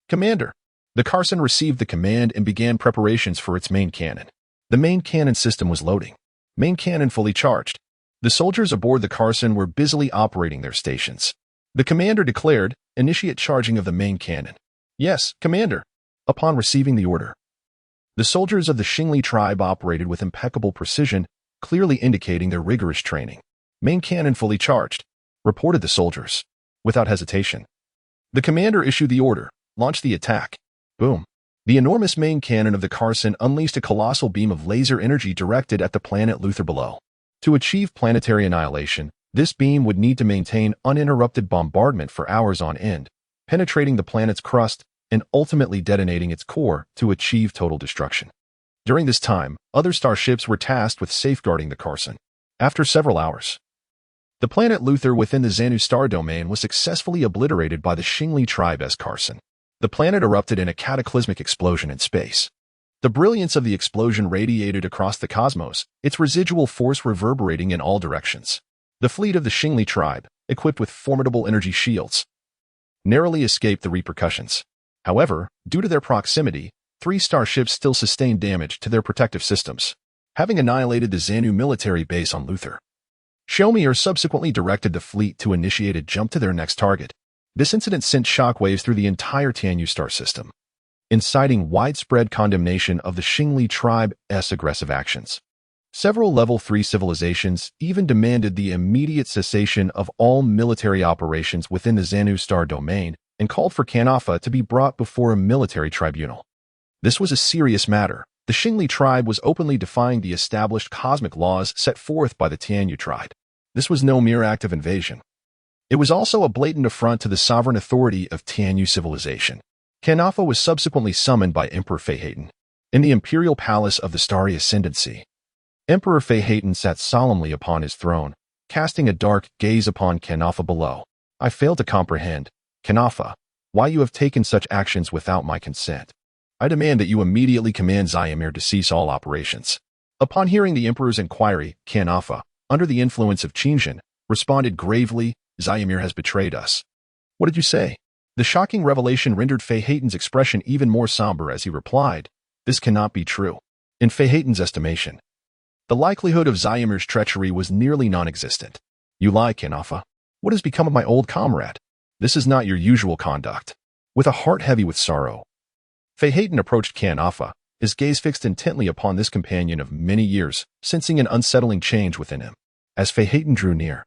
[SPEAKER 1] Commander. The Carson received the command and began preparations for its main cannon. The main cannon system was loading. Main cannon fully charged. The soldiers aboard the Carson were busily operating their stations. The commander declared, "Initiate charging of the main cannon." "Yes, Commander." Upon receiving the order, the soldiers of the Xingli tribe operated with impeccable precision, clearly indicating their rigorous training. "Main cannon fully charged," reported the soldiers. Without hesitation, the commander issued the order, "Launch the attack." Boom. The enormous main cannon of the Carson unleashed a colossal beam of laser energy directed at the planet Luther below. To achieve planetary annihilation, this beam would need to maintain uninterrupted bombardment for hours on end, penetrating the planet's crust and ultimately detonating its core to achieve total destruction. During this time, other starships were tasked with safeguarding the Carson. After several hours, the planet Luther within the Xanu star domain was successfully obliterated by the Xingli tribe's Carson. The planet erupted in a cataclysmic explosion in space. The brilliance of the explosion radiated across the cosmos, its residual force reverberating in all directions. The fleet of the Xingli tribe, equipped with formidable energy shields, narrowly escaped the repercussions. However, due to their proximity, 3 starships still sustained damage to their protective systems, having annihilated the Xanu military base on Luther. Xiaomir subsequently directed the fleet to initiate a jump to their next target. This incident sent shockwaves through the entire Tianyu star system, inciting widespread condemnation of the Xingli tribe's aggressive actions. Several Level 3 civilizations even demanded the immediate cessation of all military operations within the Xanu star domain and called for Kanafa to be brought before a military tribunal. This was a serious matter. The Xingli tribe was openly defying the established cosmic laws set forth by the Tianyu tribe. This was no mere act of invasion. It was also a blatant affront to the sovereign authority of Tianyu civilization. Kanafa was subsequently summoned by Emperor Feihatan in the imperial palace of the Starry Ascendancy. Emperor Feihatan sat solemnly upon his throne, casting a dark gaze upon Kanafa below. "I fail to comprehend, Kanafa, why you have taken such actions without my consent. I demand that you immediately command Xiamir to cease all operations." Upon hearing the emperor's inquiry, Kanafa, under the influence of Qingjin, responded gravely, "Xiamir has betrayed us." "What did you say?" The shocking revelation rendered Feihatan's expression even more somber as he replied, "This cannot be true." In Feihatan's estimation, the likelihood of Xiamir's treachery was nearly non-existent. "You lie, Kanafa. What has become of my old comrade? This is not your usual conduct." With a heart heavy with sorrow, Feihatan approached Kanafa, his gaze fixed intently upon this companion of many years, sensing an unsettling change within him. As Feihatan drew near,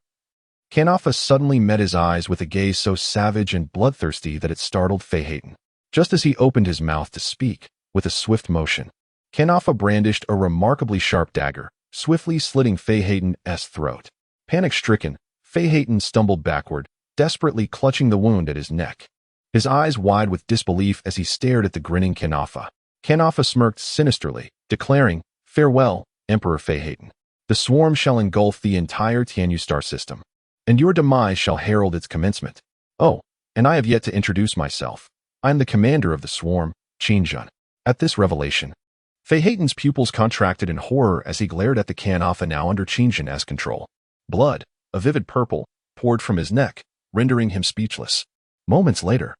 [SPEAKER 1] Kanafa suddenly met his eyes with a gaze so savage and bloodthirsty that it startled Feihatan. Just as he opened his mouth to speak, with a swift motion, Kanafa brandished a remarkably sharp dagger, swiftly slitting Feihatan's throat. Panic-stricken, Feihatan stumbled backward, desperately clutching the wound at his neck, his eyes wide with disbelief as he stared at the grinning Kanafa. Kanafa smirked sinisterly, declaring, "Farewell, Emperor Feihatan. The swarm shall engulf the entire Tianyu star system, and your demise shall herald its commencement. Oh, and I have yet to introduce myself. I am the commander of the swarm, Qingjun." At this revelation, Fei Hayton's pupils contracted in horror as he glared at the Kanaffa now under Qingjin's control. Blood, a vivid purple, poured from his neck, rendering him speechless. Moments later,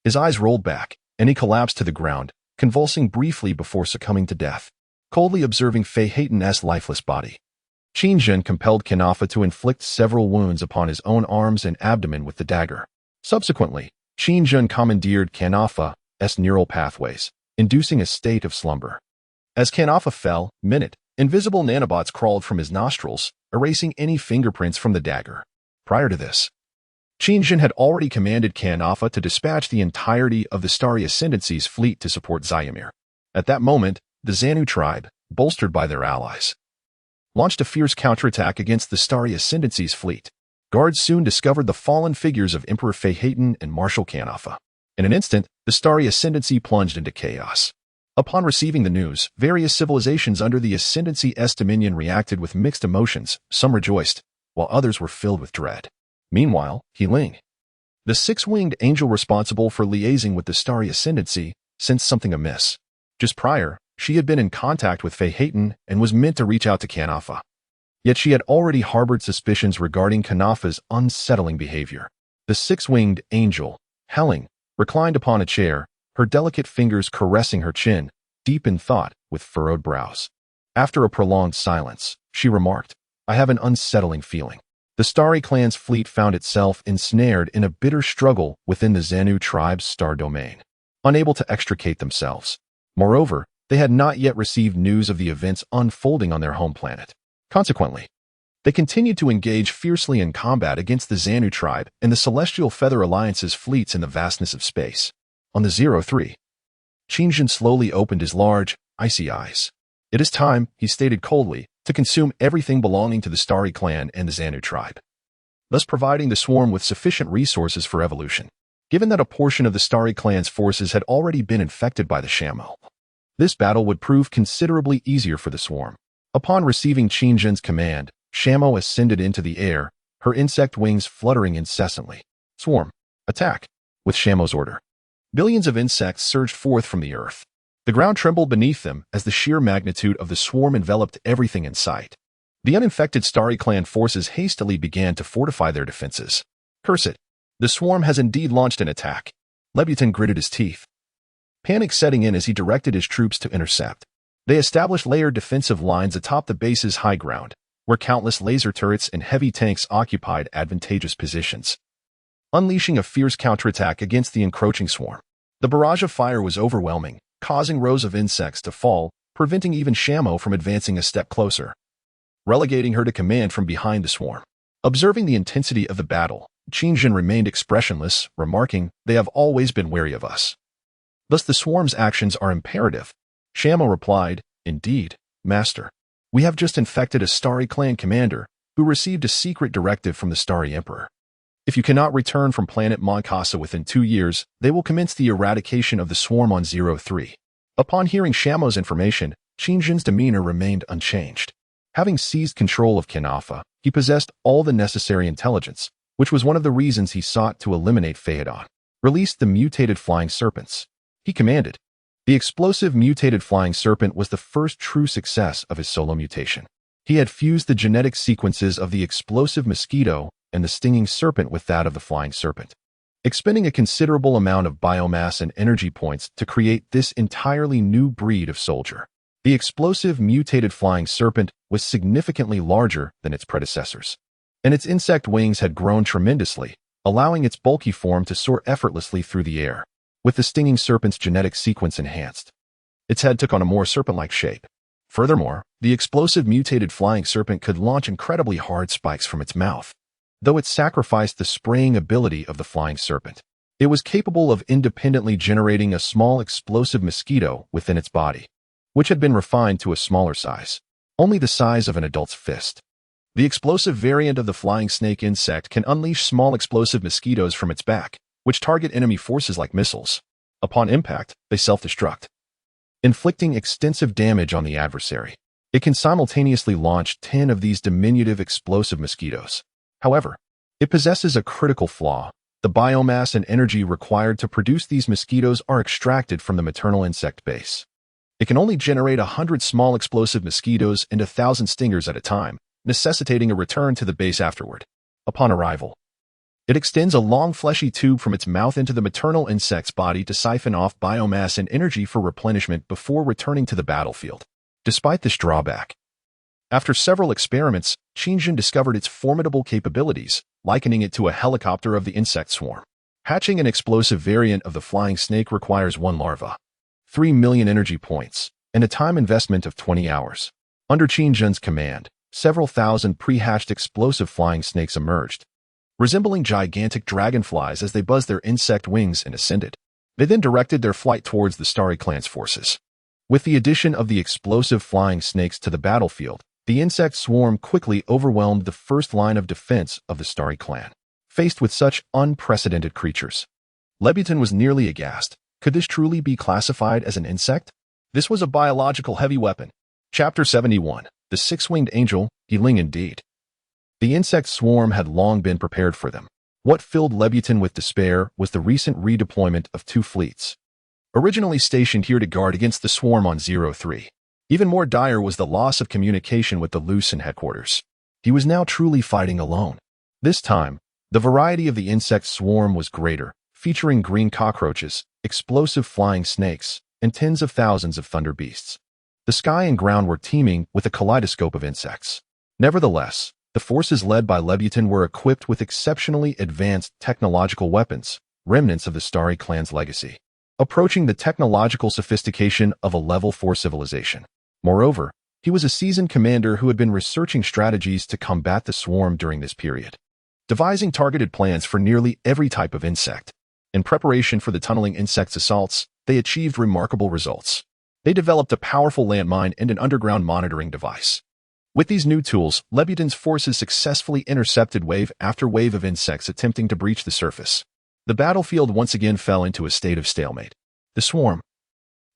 [SPEAKER 1] his eyes rolled back, and he collapsed to the ground, convulsing briefly before succumbing to death. Coldly observing Fei Hayton's lifeless body, Qingjin compelled Kanaffa to inflict several wounds upon his own arms and abdomen with the dagger. Subsequently, Qingjin commandeered Kanaffa's neural pathways, inducing a state of slumber. As Kanaffa fell, invisible nanobots crawled from his nostrils, erasing any fingerprints from the dagger. Prior to this, Qingjin had already commanded Kanaffa to dispatch the entirety of the Starry Ascendancy's fleet to support Zyamir. At that moment, the Xanu tribe, bolstered by their allies, launched a fierce counterattack against the Starry Ascendancy's fleet. Guards soon discovered the fallen figures of Emperor Fei Hayton and Marshal Kanaffa. In an instant, the Starry Ascendancy plunged into chaos. Upon receiving the news, various civilizations under the Ascendancy's dominion reacted with mixed emotions. Some rejoiced, while others were filled with dread. Meanwhile, He Ling, the six-winged angel responsible for liaising with the Starry Ascendancy, sensed something amiss. Just prior, she had been in contact with Fei Hayton and was meant to reach out to Kanaffa. Yet she had already harbored suspicions regarding Kanaffa's unsettling behavior. The six-winged angel, Helling, reclined upon a chair, her delicate fingers caressing her chin, deep in thought, with furrowed brows. After a prolonged silence, she remarked, "I have an unsettling feeling." The Starry Clan's fleet found itself ensnared in a bitter struggle within the Xanu tribe's star domain, unable to extricate themselves. Moreover, they had not yet received news of the events unfolding on their home planet. Consequently, they continued to engage fiercely in combat against the Xanu tribe and the Celestial Feather Alliance's fleets in the vastness of space. On the 03, Qingjin slowly opened his large, icy eyes. "It is time," he stated coldly, "to consume everything belonging to the Starry Clan and the Xanu tribe, thus providing the swarm with sufficient resources for evolution." Given that a portion of the Starry Clan's forces had already been infected by the Shamo, this battle would prove considerably easier for the swarm. Upon receiving Qingjin's command, Shamo ascended into the air, her insect wings fluttering incessantly. "Swarm, attack!" With Shamo's order, billions of insects surged forth from the earth. The ground trembled beneath them as the sheer magnitude of the swarm enveloped everything in sight. The uninfected Starry Clan forces hastily began to fortify their defenses. "Curse it! The swarm has indeed launched an attack." Lebutin gritted his teeth, panic setting in as he directed his troops to intercept. They established layered defensive lines atop the base's high ground, where countless laser turrets and heavy tanks occupied advantageous positions, unleashing a fierce counterattack against the encroaching swarm. The barrage of fire was overwhelming, causing rows of insects to fall, preventing even Shamo from advancing a step closer, relegating her to command from behind the swarm. Observing the intensity of the battle, Qingjin remained expressionless, remarking, "They have always been wary of us. Thus the swarm's actions are imperative." Shamo replied, "Indeed, Master. We have just infected a Starry Clan commander who received a secret directive from the Starry Emperor. If you cannot return from planet Moncasa within 2 years, they will commence the eradication of the swarm on 03. Upon hearing Shamo's information, Qingjin's demeanor remained unchanged. Having seized control of Kanaffa, he possessed all the necessary intelligence, which was one of the reasons he sought to eliminate Phaedon. "Release the mutated flying serpents," he commanded. The explosive mutated flying serpent was the first true success of his solo mutation. He had fused the genetic sequences of the explosive mosquito and the stinging serpent with that of the flying serpent, expending a considerable amount of biomass and energy points to create this entirely new breed of soldier. The explosive mutated flying serpent was significantly larger than its predecessors, and its insect wings had grown tremendously, allowing its bulky form to soar effortlessly through the air. With the stinging serpent's genetic sequence enhanced, its head took on a more serpent-like shape. Furthermore, the explosive mutated flying serpent could launch incredibly hard spikes from its mouth. Though it sacrificed the spraying ability of the flying serpent, it was capable of independently generating a small explosive mosquito within its body, which had been refined to a smaller size, only the size of an adult's fist. The explosive variant of the flying snake insect can unleash small explosive mosquitoes from its back, which target enemy forces like missiles. Upon impact, they self-destruct, inflicting extensive damage on the adversary. It can simultaneously launch 10 of these diminutive explosive mosquitoes. However, it possesses a critical flaw. The biomass and energy required to produce these mosquitoes are extracted from the maternal insect base. It can only generate 100 small explosive mosquitoes and 1,000 stingers at a time, necessitating a return to the base afterward. Upon arrival, it extends a long fleshy tube from its mouth into the maternal insect's body to siphon off biomass and energy for replenishment before returning to the battlefield. Despite this drawback, after several experiments, Qingjin discovered its formidable capabilities, likening it to a helicopter of the insect swarm. Hatching an explosive variant of the flying snake requires 1 larva, 3 million energy points, and a time investment of 20 hours. Under Qingjin's command, several thousand pre-hatched explosive flying snakes emerged, resembling gigantic dragonflies as they buzzed their insect wings and ascended. They then directed their flight towards the Starry Clan's forces. With the addition of the explosive flying snakes to the battlefield, the insect swarm quickly overwhelmed the first line of defense of the Starry Clan. Faced with such unprecedented creatures, Lebutin was nearly aghast. Could this truly be classified as an insect? This was a biological heavy weapon. Chapter 71. The Six-Winged Angel, Yiling indeed. The insect swarm had long been prepared for them. What filled Lebutin with despair was the recent redeployment of 2 fleets, originally stationed here to guard against the swarm on 03. Even more dire was the loss of communication with the Lucen headquarters. He was now truly fighting alone. This time, the variety of the insect swarm was greater, featuring green cockroaches, explosive flying snakes, and tens of thousands of thunder beasts. The sky and ground were teeming with a kaleidoscope of insects. Nevertheless, the forces led by Lebutin were equipped with exceptionally advanced technological weapons, remnants of the Starry Clan's legacy, approaching the technological sophistication of a level 4 civilization. Moreover, he was a seasoned commander who had been researching strategies to combat the swarm during this period, devising targeted plans for nearly every type of insect. In preparation for the tunneling insects' assaults, they achieved remarkable results. They developed a powerful landmine and an underground monitoring device. With these new tools, Lebutin's forces successfully intercepted wave after wave of insects attempting to breach the surface. The battlefield once again fell into a state of stalemate. The swarm,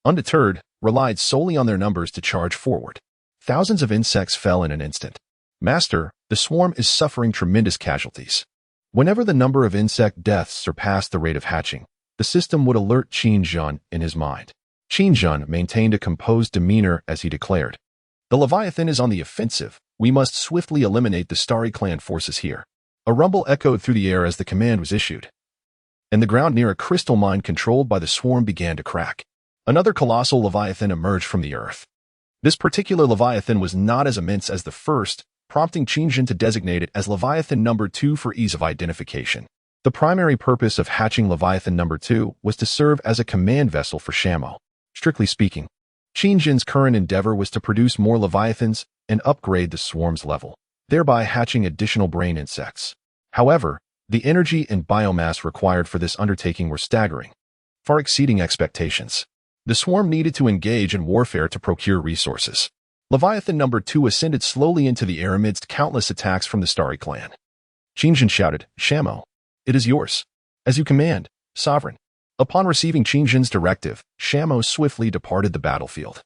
[SPEAKER 1] undeterred, relied solely on their numbers to charge forward. Thousands of insects fell in an instant. Master, the swarm is suffering tremendous casualties. Whenever the number of insect deaths surpassed the rate of hatching, the system would alert Qingjin in his mind. Qingjin maintained a composed demeanor as he declared, "The Leviathan is on the offensive. We must swiftly eliminate the Starry Clan forces here." A rumble echoed through the air as the command was issued, and the ground near a crystal mine controlled by the swarm began to crack. Another colossal Leviathan emerged from the earth. This particular Leviathan was not as immense as the first, prompting Qingjin to designate it as Leviathan number 2 for ease of identification. The primary purpose of hatching Leviathan number 2 was to serve as a command vessel for Shamo. Strictly speaking, Qingjin's current endeavor was to produce more Leviathans and upgrade the swarm's level, thereby hatching additional brain insects. However, the energy and biomass required for this undertaking were staggering, far exceeding expectations. The swarm needed to engage in warfare to procure resources. Leviathan number 2 ascended slowly into the air amidst countless attacks from the Starry Clan. Qingjin shouted, "Shamo, it is yours. As you command, Sovereign." Upon receiving Qingjin's directive, Shamo swiftly departed the battlefield,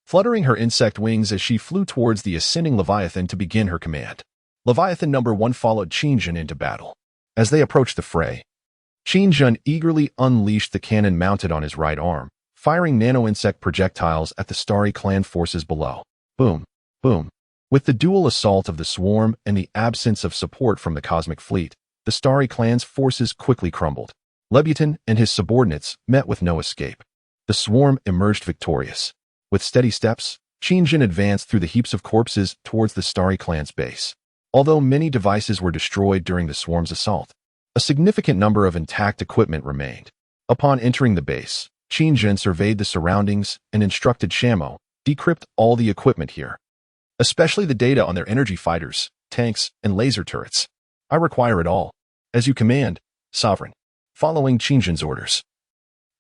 [SPEAKER 1] fluttering her insect wings as she flew towards the ascending Leviathan to begin her command. Leviathan number 1 followed Qingjin into battle. As they approached the fray, Qingjin eagerly unleashed the cannon mounted on his right arm, firing nano-insect projectiles at the Starry Clan forces below. Boom, boom. With the dual assault of the swarm and the absence of support from the Cosmic Fleet, the Starry Clan's forces quickly crumbled. Lebutin and his subordinates met with no escape. The swarm emerged victorious. With steady steps, Qingjin advanced through the heaps of corpses towards the Starry Clan's base. Although many devices were destroyed during the swarm's assault, a significant number of intact equipment remained. Upon entering the base, Qingjin surveyed the surroundings and instructed Shamo, "Decrypt all the equipment here, especially the data on their energy fighters, tanks, and laser turrets. I require it all. As you command, Sovereign." Following Qingjin's orders,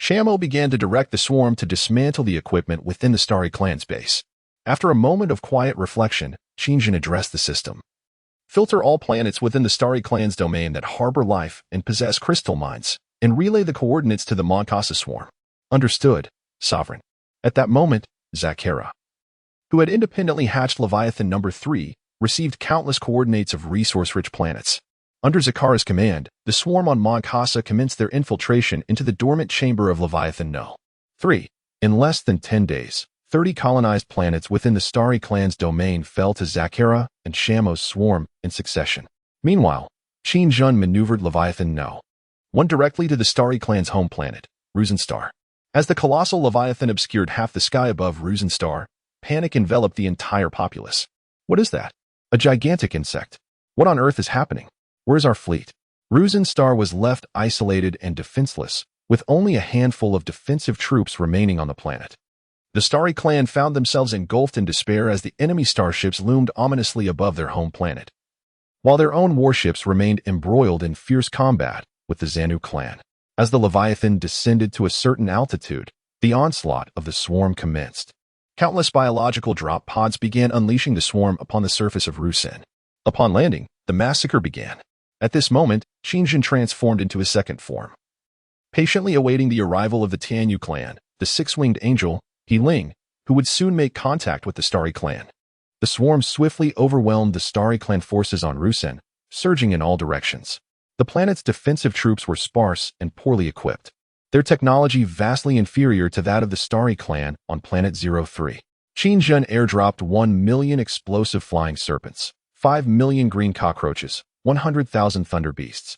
[SPEAKER 1] Shamo began to direct the swarm to dismantle the equipment within the Starry Clan's base. After a moment of quiet reflection, Qingjin addressed the system. "Filter all planets within the Starry Clan's domain that harbor life and possess crystal mines, and relay the coordinates to the Moncasa swarm." "Understood, Sovereign." At that moment, Zakera, who had independently hatched Leviathan number 3, received countless coordinates of resource-rich planets. Under Zakara's command, the swarm on Moncasa commenced their infiltration into the dormant chamber of Leviathan No. 3. In less than 10 days, 30 colonized planets within the Starry Clan's domain fell to Zakera and Shamo's swarm in succession. Meanwhile, Qin Jun maneuvered Leviathan No. 1 directly to the Starry Clan's home planet, Ruzenstar. As the colossal Leviathan obscured half the sky above Ruzenstar, panic enveloped the entire populace. What is that? A gigantic insect. What on earth is happening? Where's our fleet? Ruzenstar was left isolated and defenseless, with only a handful of defensive troops remaining on the planet. The Starry Clan found themselves engulfed in despair as the enemy starships loomed ominously above their home planet, while their own warships remained embroiled in fierce combat with the Xanu clan. As the Leviathan descended to a certain altitude, the onslaught of the swarm commenced. Countless biological drop pods began unleashing the swarm upon the surface of Rusen. Upon landing, the massacre began. At this moment, Qinjin transformed into his second form. Patiently awaiting the arrival of the Tianyu clan, the six-winged angel, He Ling, who would soon make contact with the Starry Clan. The swarm swiftly overwhelmed the Starry Clan forces on Rusen, surging in all directions. The planet's defensive troops were sparse and poorly equipped, their technology vastly inferior to that of the Starry Clan on Planet 03. Qin Jun airdropped 1 million explosive flying serpents, 5 million green cockroaches, 100,000 thunder beasts,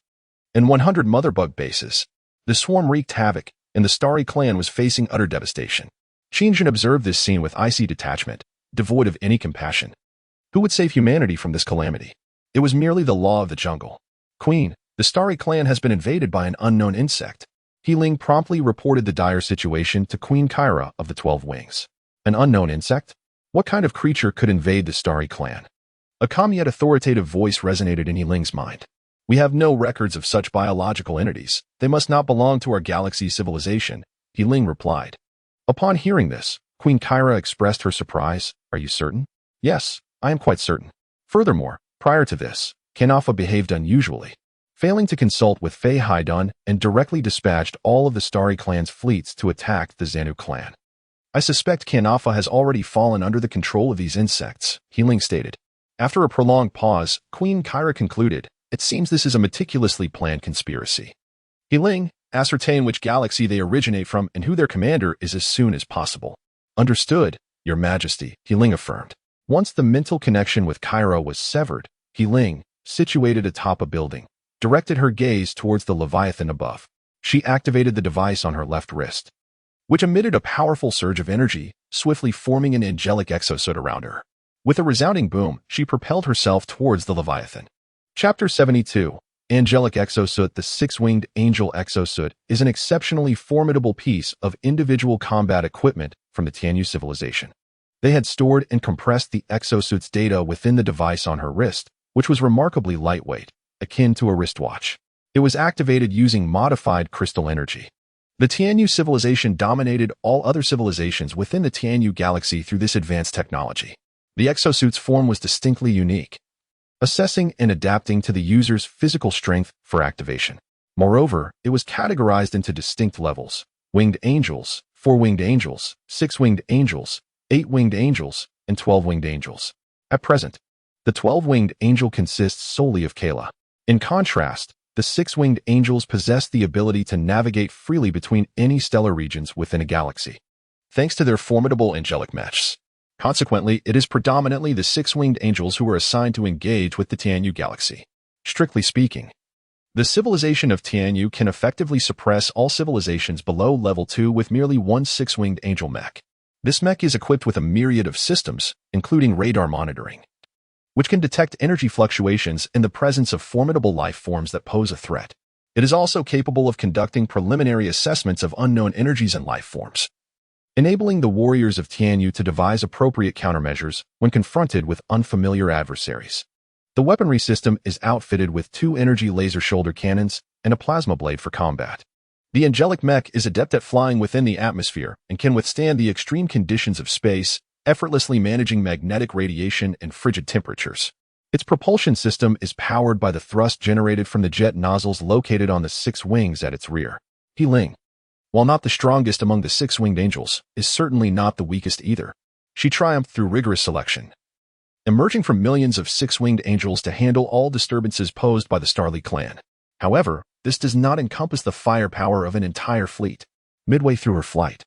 [SPEAKER 1] and 100 motherbug bases. The swarm wreaked havoc, and the Starry Clan was facing utter devastation. Qin Jun observed this scene with icy detachment, devoid of any compassion. Who would save humanity from this calamity? It was merely the law of the jungle. Queen, the Starry Clan has been invaded by an unknown insect. He Ling promptly reported the dire situation to Queen Kyra of the 12 Wings. An unknown insect? What kind of creature could invade the Starry Clan? A calm yet authoritative voice resonated in He Ling's mind. We have no records of such biological entities. They must not belong to our galaxy's civilization, He Ling replied. Upon hearing this, Queen Kyra expressed her surprise. Are you certain? Yes, I am quite certain. Furthermore, prior to this, Kanafa behaved unusually, failing to consult with Fei Haidun and directly dispatched all of the Starry Clan's fleets to attack the Xanu clan. I suspect Kanafa has already fallen under the control of these insects, He Ling stated. After a prolonged pause, Queen Kyra concluded, it seems this is a meticulously planned conspiracy. He Ling, ascertain which galaxy they originate from and who their commander is as soon as possible. Understood, Your Majesty, He Ling affirmed. Once the mental connection with Kyra was severed, He Ling, situated atop a building, directed her gaze towards the Leviathan above. She activated the device on her left wrist, which emitted a powerful surge of energy, swiftly forming an angelic exosuit around her. With a resounding boom, she propelled herself towards the Leviathan. Chapter 72. Angelic Exosuit. The six-winged angel exosuit is an exceptionally formidable piece of individual combat equipment from the Tianyu civilization. They had stored and compressed the exosuit's data within the device on her wrist, which was remarkably lightweight, akin to a wristwatch. It was activated using modified crystal energy. The Tianyu civilization dominated all other civilizations within the Tianyu galaxy through this advanced technology. The exosuit's form was distinctly unique, assessing and adapting to the user's physical strength for activation. Moreover, it was categorized into distinct levels: winged angels, four-winged angels, six-winged angels, eight-winged angels, and 12-winged angels. At present, the 12-winged angel consists solely of Kayla. In contrast, the six-winged angels possess the ability to navigate freely between any stellar regions within a galaxy, thanks to their formidable angelic matches. Consequently, it is predominantly the six-winged angels who are assigned to engage with the Tianyu galaxy. Strictly speaking, the civilization of Tianyu can effectively suppress all civilizations below level 2 with merely one six-winged angel mech. This mech is equipped with a myriad of systems, including radar monitoring, which can detect energy fluctuations in the presence of formidable life forms that pose a threat. It is also capable of conducting preliminary assessments of unknown energies and life forms, enabling the warriors of Tianyu to devise appropriate countermeasures when confronted with unfamiliar adversaries. The weaponry system is outfitted with 2 energy laser shoulder cannons and a plasma blade for combat. The angelic mech is adept at flying within the atmosphere and can withstand the extreme conditions of space, effortlessly managing magnetic radiation and frigid temperatures. Its propulsion system is powered by the thrust generated from the jet nozzles located on the 6 wings at its rear. He Ling, while not the strongest among the six-winged angels, is certainly not the weakest either. She triumphed through rigorous selection, emerging from millions of six-winged angels to handle all disturbances posed by the Starly clan. However, this does not encompass the firepower of an entire fleet. Midway through her flight,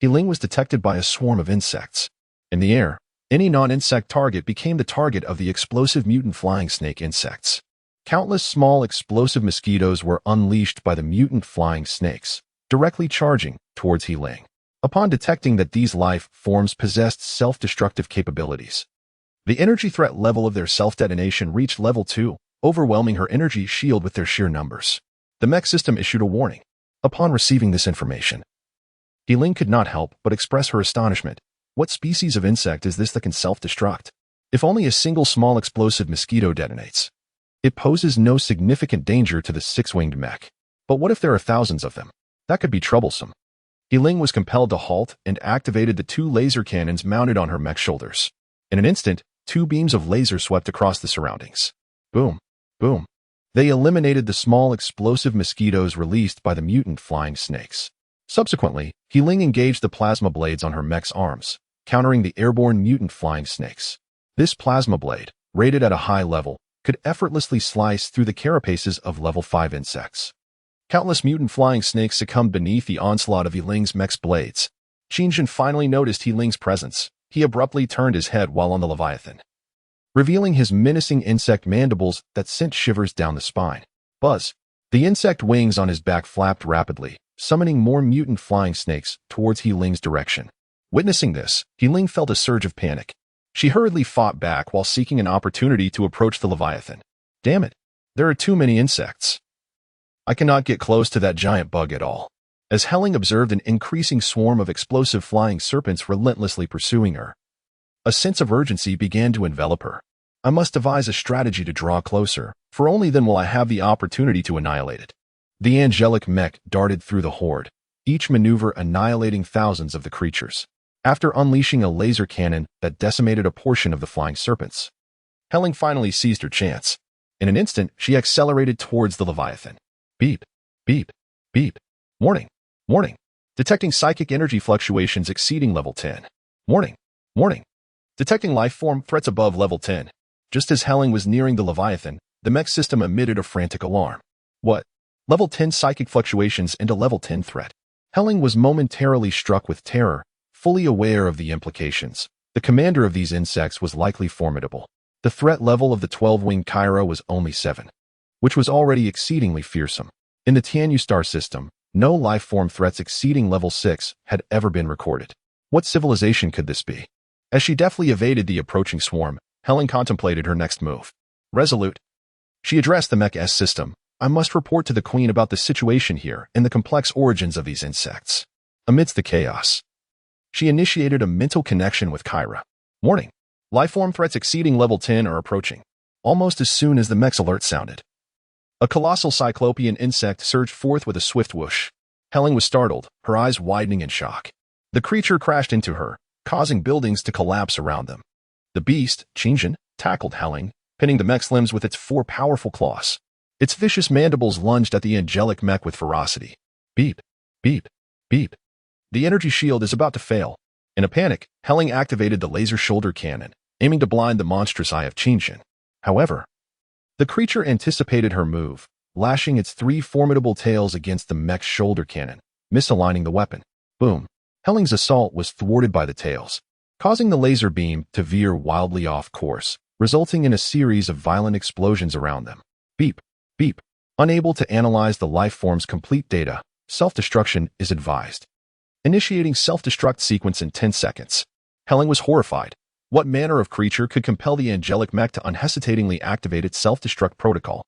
[SPEAKER 1] Ling was detected by a swarm of insects. In the air, any non-insect target became the target of the explosive mutant flying snake insects. Countless small explosive mosquitoes were unleashed by the mutant flying snakes, directly charging towards Ling. Upon detecting that these life forms possessed self-destructive capabilities, the energy threat level of their self-detonation reached level 2, overwhelming her energy shield with their sheer numbers. The mech system issued a warning. Upon receiving this information, Ling could not help but express her astonishment. What species of insect is this that can self-destruct? If only a single small explosive mosquito detonates, it poses no significant danger to the six-winged mech. But what if there are thousands of them? That could be troublesome. Ling was compelled to halt and activated the 2 laser cannons mounted on her mech shoulders. In an instant, 2 beams of laser swept across the surroundings. Boom, boom. They eliminated the small explosive mosquitoes released by the mutant flying snakes. Subsequently, Ling engaged the plasma blades on her mech's arms, countering the airborne mutant flying snakes. This plasma blade, rated at a high level, could effortlessly slice through the carapaces of level 5 insects. Countless mutant flying snakes succumbed beneath the onslaught of Ling's mech's blades. Qingjin finally noticed Ling's presence. He abruptly turned his head while on the Leviathan, revealing his menacing insect mandibles that sent shivers down the spine. Buzz! The insect wings on his back flapped rapidly, summoning more mutant flying snakes towards Ling's direction. Witnessing this, Ling felt a surge of panic. She hurriedly fought back while seeking an opportunity to approach the Leviathan. Damn it! There are too many insects. I cannot get close to that giant bug at all. As Ling observed an increasing swarm of explosive flying serpents relentlessly pursuing her, a sense of urgency began to envelop her. I must devise a strategy to draw closer, for only then will I have the opportunity to annihilate it. The angelic mech darted through the horde, each maneuver annihilating thousands of the creatures. After unleashing a laser cannon that decimated a portion of the flying serpents, Ling finally seized her chance. In an instant, she accelerated towards the Leviathan. Beep, beep, beep. Warning, warning. Detecting psychic energy fluctuations exceeding level 10. Warning, warning. Detecting life form threats above level 10. Just as Ling was nearing the Leviathan, the mech system emitted a frantic alarm. What? Level 10 psychic fluctuations and a level 10 threat. Ling was momentarily struck with terror, fully aware of the implications. The commander of these insects was likely formidable. The threat level of the 12-winged Kyra was only 7, which was already exceedingly fearsome. In the Tianyu star system, no life-form threats exceeding level 6 had ever been recorded. What civilization could this be? As she deftly evaded the approaching swarm, Ling contemplated her next move. Resolute, she addressed the mech S system. I must report to the Queen about the situation here and the complex origins of these insects. Amidst the chaos, she initiated a mental connection with Kyra. Warning, lifeform threats exceeding level 10 are approaching. Almost as soon as the mech's alert sounded, a colossal cyclopean insect surged forth with a swift whoosh. Ling was startled, her eyes widening in shock. The creature crashed into her, causing buildings to collapse around them. The beast, Qingjin, tackled Ling, pinning the mech's limbs with its 4 powerful claws. Its vicious mandibles lunged at the angelic mech with ferocity. Beep, beep, beep. The energy shield is about to fail. In a panic, Ling activated the laser shoulder cannon, aiming to blind the monstrous eye of Qingjin. However, the creature anticipated her move, lashing its 3 formidable tails against the mech's shoulder cannon, misaligning the weapon. Boom. Ling's assault was thwarted by the tails, causing the laser beam to veer wildly off course, resulting in a series of violent explosions around them. Beep, beep. Unable to analyze the life form's complete data, self-destruction is advised. Initiating self-destruct sequence in 10 seconds. Ling was horrified. What manner of creature could compel the angelic mech to unhesitatingly activate its self-destruct protocol?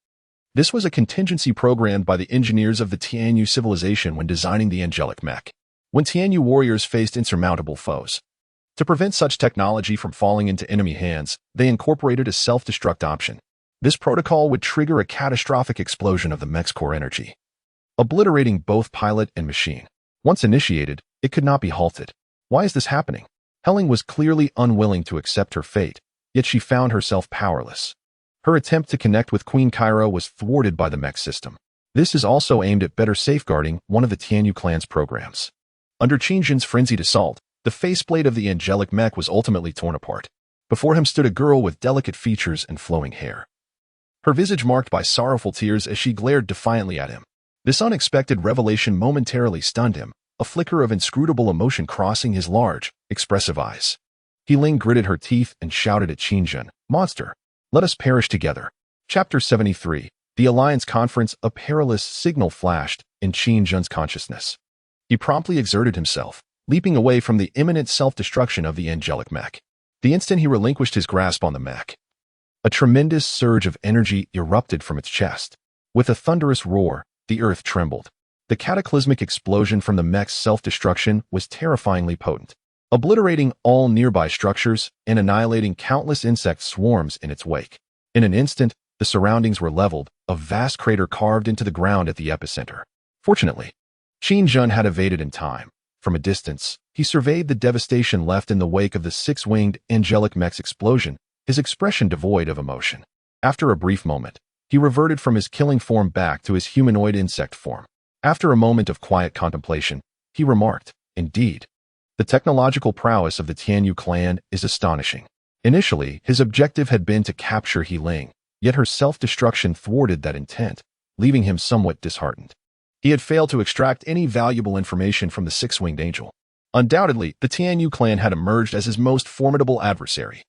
[SPEAKER 1] This was a contingency programmed by the engineers of the Tianyu civilization when designing the angelic mech. When Tianyu warriors faced insurmountable foes, to prevent such technology from falling into enemy hands, they incorporated a self-destruct option. This protocol would trigger a catastrophic explosion of the mech's core energy, obliterating both pilot and machine. Once initiated, it could not be halted. Why is this happening? Ling was clearly unwilling to accept her fate, yet she found herself powerless. Her attempt to connect with Queen Kyra was thwarted by the mech system. This is also aimed at better safeguarding one of the Tianyu clan's programs. Under Qingjin's frenzied assault, the faceplate of the angelic mech was ultimately torn apart. Before him stood a girl with delicate features and flowing hair, her visage marked by sorrowful tears as she glared defiantly at him. This unexpected revelation momentarily stunned him, a flicker of inscrutable emotion crossing his large, expressive eyes. He gritted her teeth and shouted at Qingjun, "Monster! Let us perish together." Chapter 73. The Alliance Conference. A perilous signal flashed in Qingjun's consciousness. He promptly exerted himself, leaping away from the imminent self-destruction of the angelic mech. The instant he relinquished his grasp on the mech, a tremendous surge of energy erupted from its chest. With a thunderous roar, the earth trembled. The cataclysmic explosion from the mech's self-destruction was terrifyingly potent, obliterating all nearby structures and annihilating countless insect swarms in its wake. In an instant, the surroundings were leveled, a vast crater carved into the ground at the epicenter. Fortunately, Qingjun had evaded in time. From a distance, he surveyed the devastation left in the wake of the six-winged angelic mech's explosion, his expression devoid of emotion. After a brief moment, he reverted from his killing form back to his humanoid insect form. After a moment of quiet contemplation, he remarked, "Indeed, the technological prowess of the Tianyu clan is astonishing." Initially, his objective had been to capture He-Ling, yet her self-destruction thwarted that intent, leaving him somewhat disheartened. He had failed to extract any valuable information from the six-winged angel. Undoubtedly, the Tianyu clan had emerged as his most formidable adversary,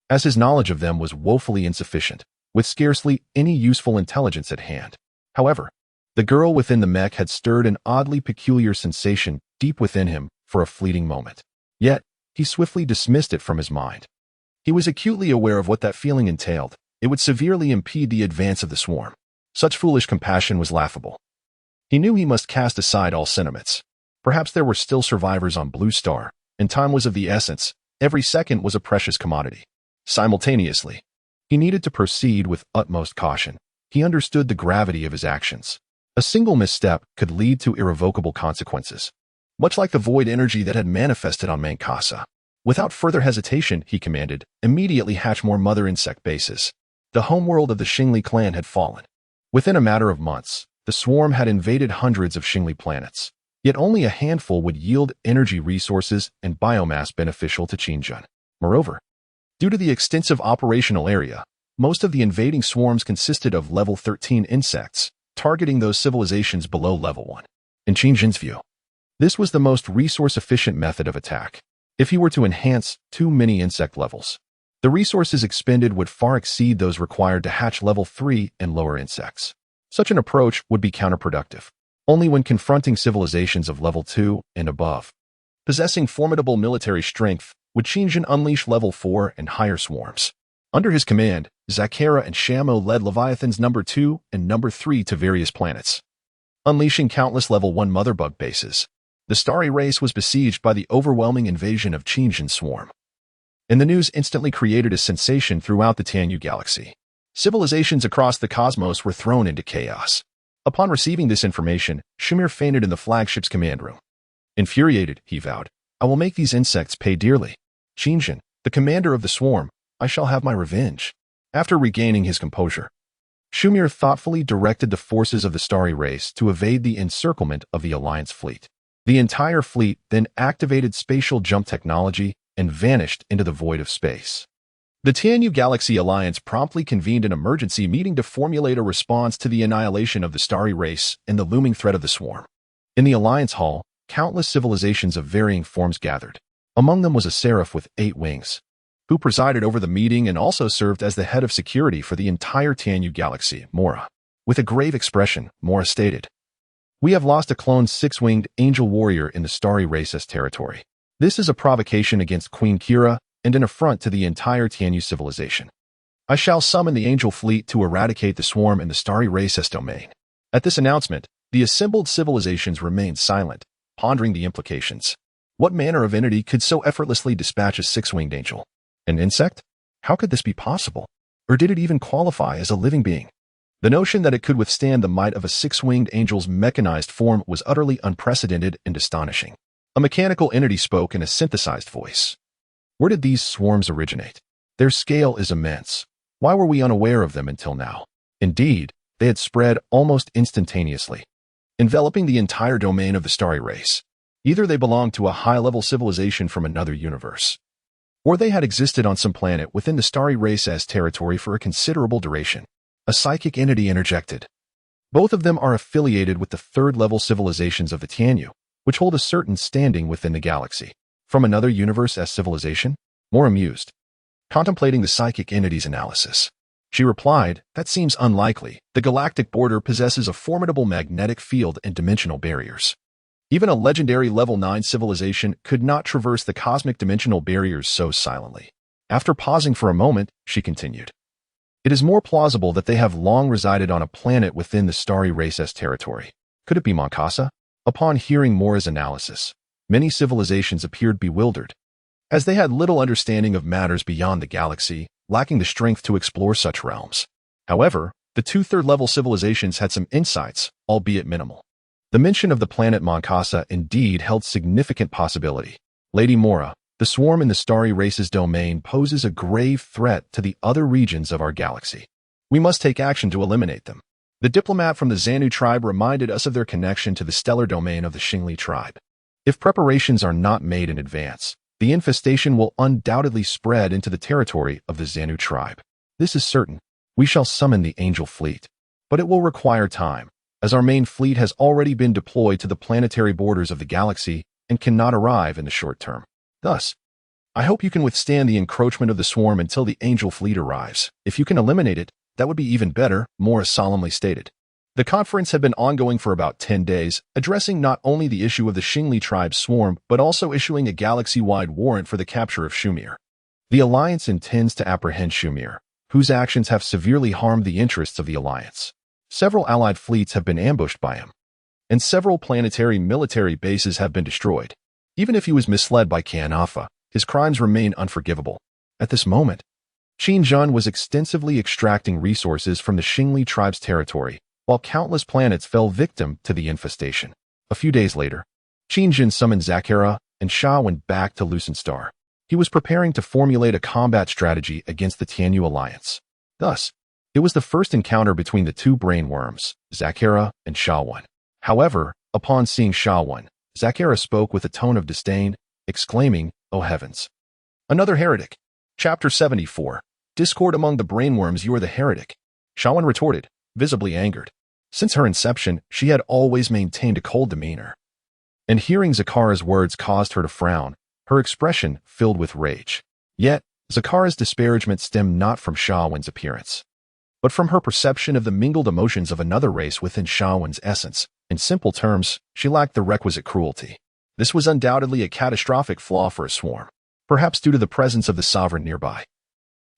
[SPEAKER 1] as his knowledge of them was woefully insufficient, with scarcely any useful intelligence at hand. However, the girl within the mech had stirred an oddly peculiar sensation deep within him for a fleeting moment. Yet, he swiftly dismissed it from his mind. He was acutely aware of what that feeling entailed. It would severely impede the advance of the swarm. Such foolish compassion was laughable. He knew he must cast aside all sentiments. Perhaps there were still survivors on Blue Star, and time was of the essence. Every second was a precious commodity. Simultaneously, he needed to proceed with utmost caution. He understood the gravity of his actions. A single misstep could lead to irrevocable consequences, much like the void energy that had manifested on Mankasa. Without further hesitation, he commanded, "Immediately hatch more mother insect bases." The homeworld of the Xingli clan had fallen. Within a matter of months, the swarm had invaded hundreds of Xingli planets, yet only a handful would yield energy resources and biomass beneficial to Qingjun. Moreover, due to the extensive operational area, most of the invading swarms consisted of level 13 insects, targeting those civilizations below level 1. In Qingjun's view, this was the most resource-efficient method of attack. If he were to enhance too many insect levels, the resources expended would far exceed those required to hatch level 3 and lower insects. Such an approach would be counterproductive, only when confronting civilizations of level 2 and above. Possessing formidable military strength, would Qingjun unleash level 4 and higher swarms. Under his command, Zakera and Shamo led Leviathans number 2 and number 3 to various planets, unleashing countless level 1 motherbug bases. The starry race was besieged by the overwhelming invasion of Qingjun's swarm, and the news instantly created a sensation throughout the Tianyu galaxy. Civilizations across the cosmos were thrown into chaos. Upon receiving this information, Shamir fainted in the flagship's command room. Infuriated, he vowed, "I will make these insects pay dearly. Qingjun, the commander of the swarm, I shall have my revenge." After regaining his composure, Shamir thoughtfully directed the forces of the starry race to evade the encirclement of the Alliance fleet. The entire fleet then activated spatial jump technology and vanished into the void of space. The Tianyu Galaxy Alliance promptly convened an emergency meeting to formulate a response to the annihilation of the starry race and the looming threat of the swarm. In the Alliance Hall, countless civilizations of varying forms gathered. Among them was a seraph with 8 wings, who presided over the meeting and also served as the head of security for the entire Tianyu Galaxy, Mora. With a grave expression, Mora stated, "We have lost a cloned 6-winged angel warrior in the starry race's territory. This is a provocation against Queen Kira and an affront to the entire Tianyu civilization. I shall summon the angel fleet to eradicate the swarm in the starry race's domain." At this announcement, the assembled civilizations remained silent, pondering the implications. What manner of entity could so effortlessly dispatch a 6-winged angel? An insect? How could this be possible? Or did it even qualify as a living being? The notion that it could withstand the might of a 6-winged angel's mechanized form was utterly unprecedented and astonishing. A mechanical entity spoke in a synthesized voice. Where did these swarms originate? Their scale is immense. Why were we unaware of them until now? Indeed, they had spread almost instantaneously, enveloping the entire domain of the starry race. Either they belonged to a high-level civilization from another universe, or they had existed on some planet within the starry race's territory for a considerable duration. A psychic entity interjected. Both of them are affiliated with the third-level civilizations of the Tianyu. which hold a certain standing within the galaxy. From another universe as civilization? More amused. Contemplating the psychic entity's analysis. She replied, that seems unlikely. The galactic border possesses a formidable magnetic field and dimensional barriers. Even a legendary level 9 civilization could not traverse the cosmic dimensional barriers so silently. After pausing for a moment, she continued. It is more plausible that they have long resided on a planet within the starry race's territory. Could it be Moncasa? Upon hearing Mora's analysis, many civilizations appeared bewildered, as they had little understanding of matters beyond the galaxy, lacking the strength to explore such realms. However, the 2 third-level civilizations had some insights, albeit minimal. The mention of the planet Moncasa indeed held significant possibility. Lady Mora, the swarm in the starry race's domain poses a grave threat to the other regions of our galaxy. We must take action to eliminate them. The diplomat from the Xanu tribe reminded us of their connection to the stellar domain of the Xingli tribe. If preparations are not made in advance, the infestation will undoubtedly spread into the territory of the Xanu tribe. This is certain. We shall summon the Angel Fleet. But it will require time, as our main fleet has already been deployed to the planetary borders of the galaxy and cannot arrive in the short term. Thus, I hope you can withstand the encroachment of the swarm until the Angel Fleet arrives. If you can eliminate it, that would be even better, Mora solemnly stated. The conference had been ongoing for about 10 days, addressing not only the issue of the Xingli tribe's swarm, but also issuing a galaxy-wide warrant for the capture of Shumir. The Alliance intends to apprehend Shumir, whose actions have severely harmed the interests of the Alliance. Several Allied fleets have been ambushed by him, and several planetary military bases have been destroyed. Even if he was misled by Kanafa, his crimes remain unforgivable. At this moment, Qin Jun was extensively extracting resources from the Xingli tribe's territory, while countless planets fell victim to the infestation. A few days later, Qin Jun summoned Zakera and Sha went back to Lucent Star. He was preparing to formulate a combat strategy against the Tianyu Alliance. Thus, it was the first encounter between the 2 brainworms, Zakera and Sha-Wan. However, upon seeing Sha-Wan, Zakera spoke with a tone of disdain, exclaiming, "Oh heavens! Another heretic!" Chapter 74. Discord among the brainworms. You are the heretic. Sha-Wan retorted, visibly angered. Since her inception, she had always maintained a cold demeanor. And hearing Zakara's words caused her to frown, her expression filled with rage. Yet, Zakara's disparagement stemmed not from Sha-Wan's appearance, but from her perception of the mingled emotions of another race within Sha-Wan's essence. In simple terms, she lacked the requisite cruelty. This was undoubtedly a catastrophic flaw for a swarm, perhaps due to the presence of the sovereign nearby.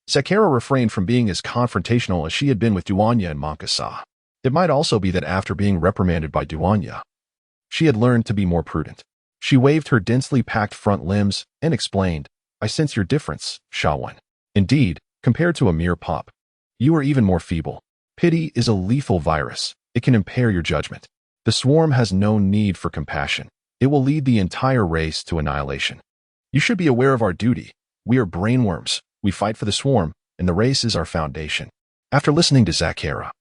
[SPEAKER 1] Zakera refrained from being as confrontational as she had been with Duanya and Moncasa. It might also be that after being reprimanded by Duanya, she had learned to be more prudent. She waved her densely packed front limbs and explained, "I sense your difference, Sha-Wan. Indeed, compared to a mere pup, you are even more feeble. Pity is a lethal virus. It can impair your judgment. The swarm has no need for compassion. It will lead the entire race to annihilation. You should be aware of our duty. We are brainworms. We fight for the swarm, and the race is our foundation." After listening to Zakera,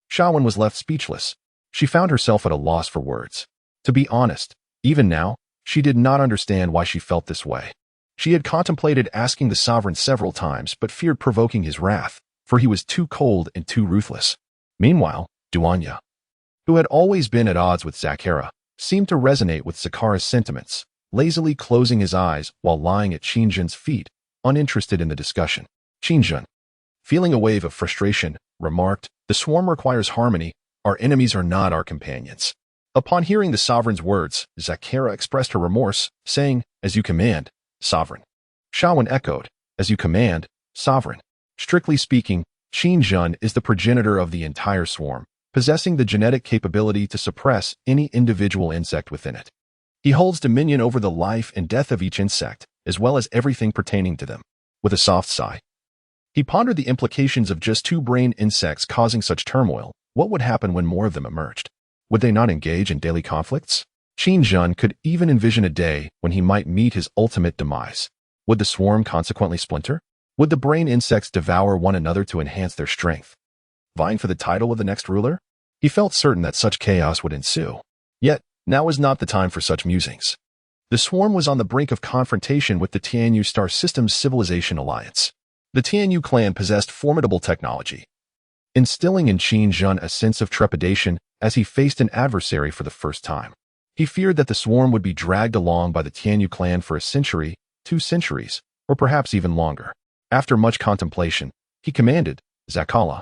[SPEAKER 1] Sha-Wan was left speechless. She found herself at a loss for words. To be honest, even now, she did not understand why she felt this way. She had contemplated asking the sovereign several times, but feared provoking his wrath, for he was too cold and too ruthless. Meanwhile, Duanya, who had always been at odds with Zakera, seemed to resonate with Zakara's sentiments, lazily closing his eyes while lying at Qinjun's feet, uninterested in the discussion. Qinjun, feeling a wave of frustration, remarked, "The swarm requires harmony. Our enemies are not our companions." Upon hearing the sovereign's words, Zakera expressed her remorse, saying, "As you command, sovereign." Sha-Wan echoed, "As you command, sovereign." Strictly speaking, Qinjun is the progenitor of the entire swarm, possessing the genetic capability to suppress any individual insect within it. He holds dominion over the life and death of each insect, as well as everything pertaining to them. With a soft sigh, he pondered the implications of just 2 brain insects causing such turmoil. What would happen when more of them emerged? Would they not engage in daily conflicts? Qinjun could even envision a day when he might meet his ultimate demise. Would the swarm consequently splinter? Would the brain insects devour one another to enhance their strength, vying for the title of the next ruler? He felt certain that such chaos would ensue. Yet, now was not the time for such musings. The swarm was on the brink of confrontation with the Tianyu Star Systems Civilization Alliance. The Tianyu clan possessed formidable technology, instilling in Qinjun a sense of trepidation as he faced an adversary for the first time. He feared that the swarm would be dragged along by the Tianyu clan for a century, 2 centuries, or perhaps even longer. After much contemplation, he commanded, Zakala,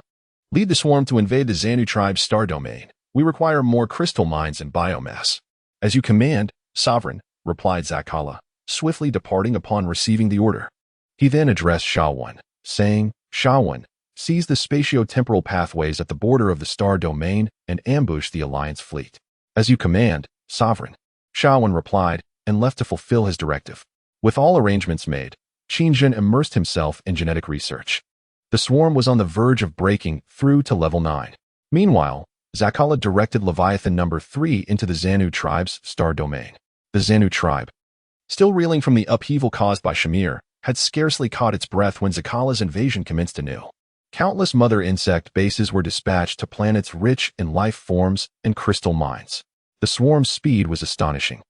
[SPEAKER 1] lead the swarm to invade the Xanu tribe's star domain. We require more crystal mines and biomass. As you command, Sovereign, replied Zakala, swiftly departing upon receiving the order. He then addressed Shawan, saying, Shawan, seize the spatio-temporal pathways at the border of the star domain and ambush the Alliance fleet. As you command, Sovereign, Shawan replied, and left to fulfill his directive. With all arrangements made, Qingjun immersed himself in genetic research. The swarm was on the verge of breaking through to level 9. Meanwhile, Zakala directed Leviathan number 3 into the Xanu tribe's star domain. The Xanu tribe, still reeling from the upheaval caused by Shamir, had scarcely caught its breath when Zakala's invasion commenced anew. Countless mother insect bases were dispatched to planets rich in life forms and crystal mines. The swarm's speed was astonishing,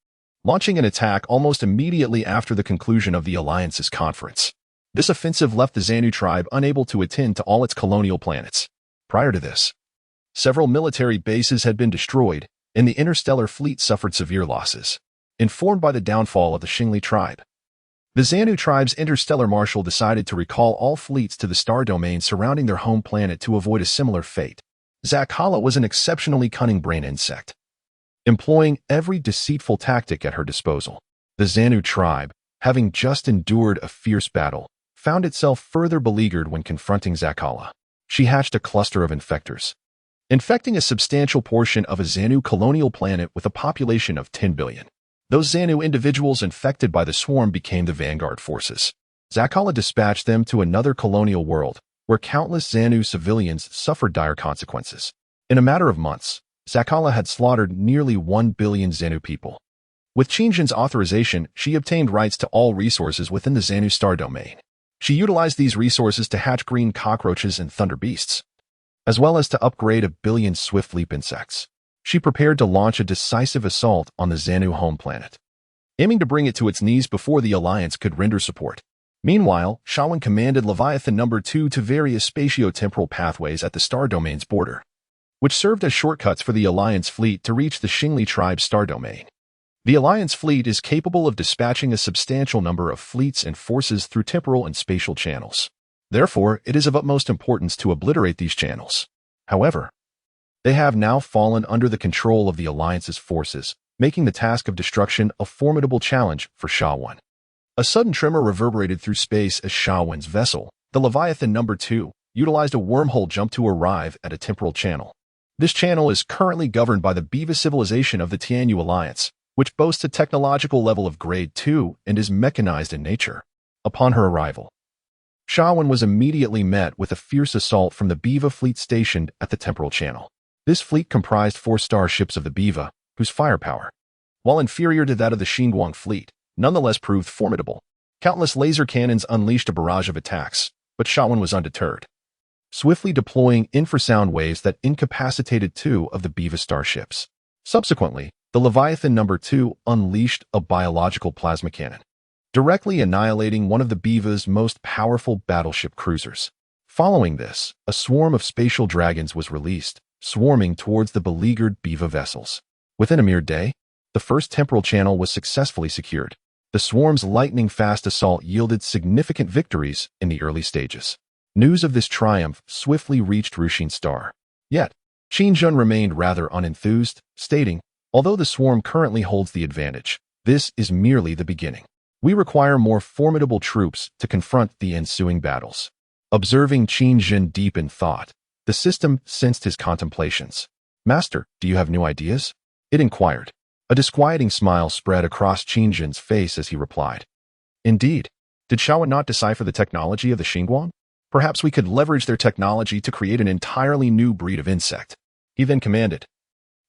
[SPEAKER 1] launching an attack almost immediately after the conclusion of the Alliance's conference. This offensive left the Xanu tribe unable to attend to all its colonial planets. Prior to this, several military bases had been destroyed, and the Interstellar fleet suffered severe losses. Informed by the downfall of the Xingli tribe, the Xanu tribe's interstellar marshal decided to recall all fleets to the star domain surrounding their home planet to avoid a similar fate. Zakala was an exceptionally cunning brain insect, employing every deceitful tactic at her disposal. The Xanu tribe, having just endured a fierce battle, found itself further beleaguered when confronting Zakala. She hatched a cluster of infectors, infecting a substantial portion of a Xanu colonial planet with a population of 10 billion. Those Xanu individuals infected by the swarm became the vanguard forces. Zakala dispatched them to another colonial world, where countless Xanu civilians suffered dire consequences. In a matter of months, Zakala had slaughtered nearly 1 billion Xanu people. With Qingjun's authorization, she obtained rights to all resources within the Xanu star domain. She utilized these resources to hatch green cockroaches and thunder beasts, as well as to upgrade 1 billion swift leap insects. She prepared to launch a decisive assault on the Xanu home planet, aiming to bring it to its knees before the Alliance could render support. Meanwhile, Shawan commanded Leviathan number 2 to various spatio-temporal pathways at the star domain's border, which served as shortcuts for the Alliance fleet to reach the Xingli tribe's star domain. The Alliance fleet is capable of dispatching a substantial number of fleets and forces through temporal and spatial channels. Therefore, it is of utmost importance to obliterate these channels. However, they have now fallen under the control of the Alliance's forces, making the task of destruction a formidable challenge for Shawan. A sudden tremor reverberated through space as Shawan's vessel, the Leviathan number 2, utilized a wormhole jump to arrive at a temporal channel. This channel is currently governed by the Biva civilization of the Tianyu Alliance, which boasts a technological level of Grade 2 and is mechanized in nature. Upon her arrival, Shawan was immediately met with a fierce assault from the Biva fleet stationed at the temporal channel. This fleet comprised 4 starships of the Biva, whose firepower, while inferior to that of the Xinguang fleet, nonetheless proved formidable. Countless laser cannons unleashed a barrage of attacks, but Shawan was undeterred, swiftly deploying infrasound waves that incapacitated 2 of the Biva starships. Subsequently, the Leviathan number 2 unleashed a biological plasma cannon, directly annihilating one of the Biva's most powerful battleship cruisers. Following this, a swarm of spatial dragons was released, swarming towards the beleaguered Biva vessels. Within a mere day, the first temporal channel was successfully secured. The swarm's lightning-fast assault yielded significant victories in the early stages. News of this triumph swiftly reached Rushin Star. Yet, Qingjun remained rather unenthused, stating, although the swarm currently holds the advantage, this is merely the beginning. We require more formidable troops to confront the ensuing battles. Observing Qingjun deep in thought, the system sensed his contemplations. Master, do you have new ideas? It inquired. A disquieting smile spread across Qingjun's face as he replied. Indeed. Did Shawan not decipher the technology of the Xinguang? Perhaps we could leverage their technology to create an entirely new breed of insect. He then commanded,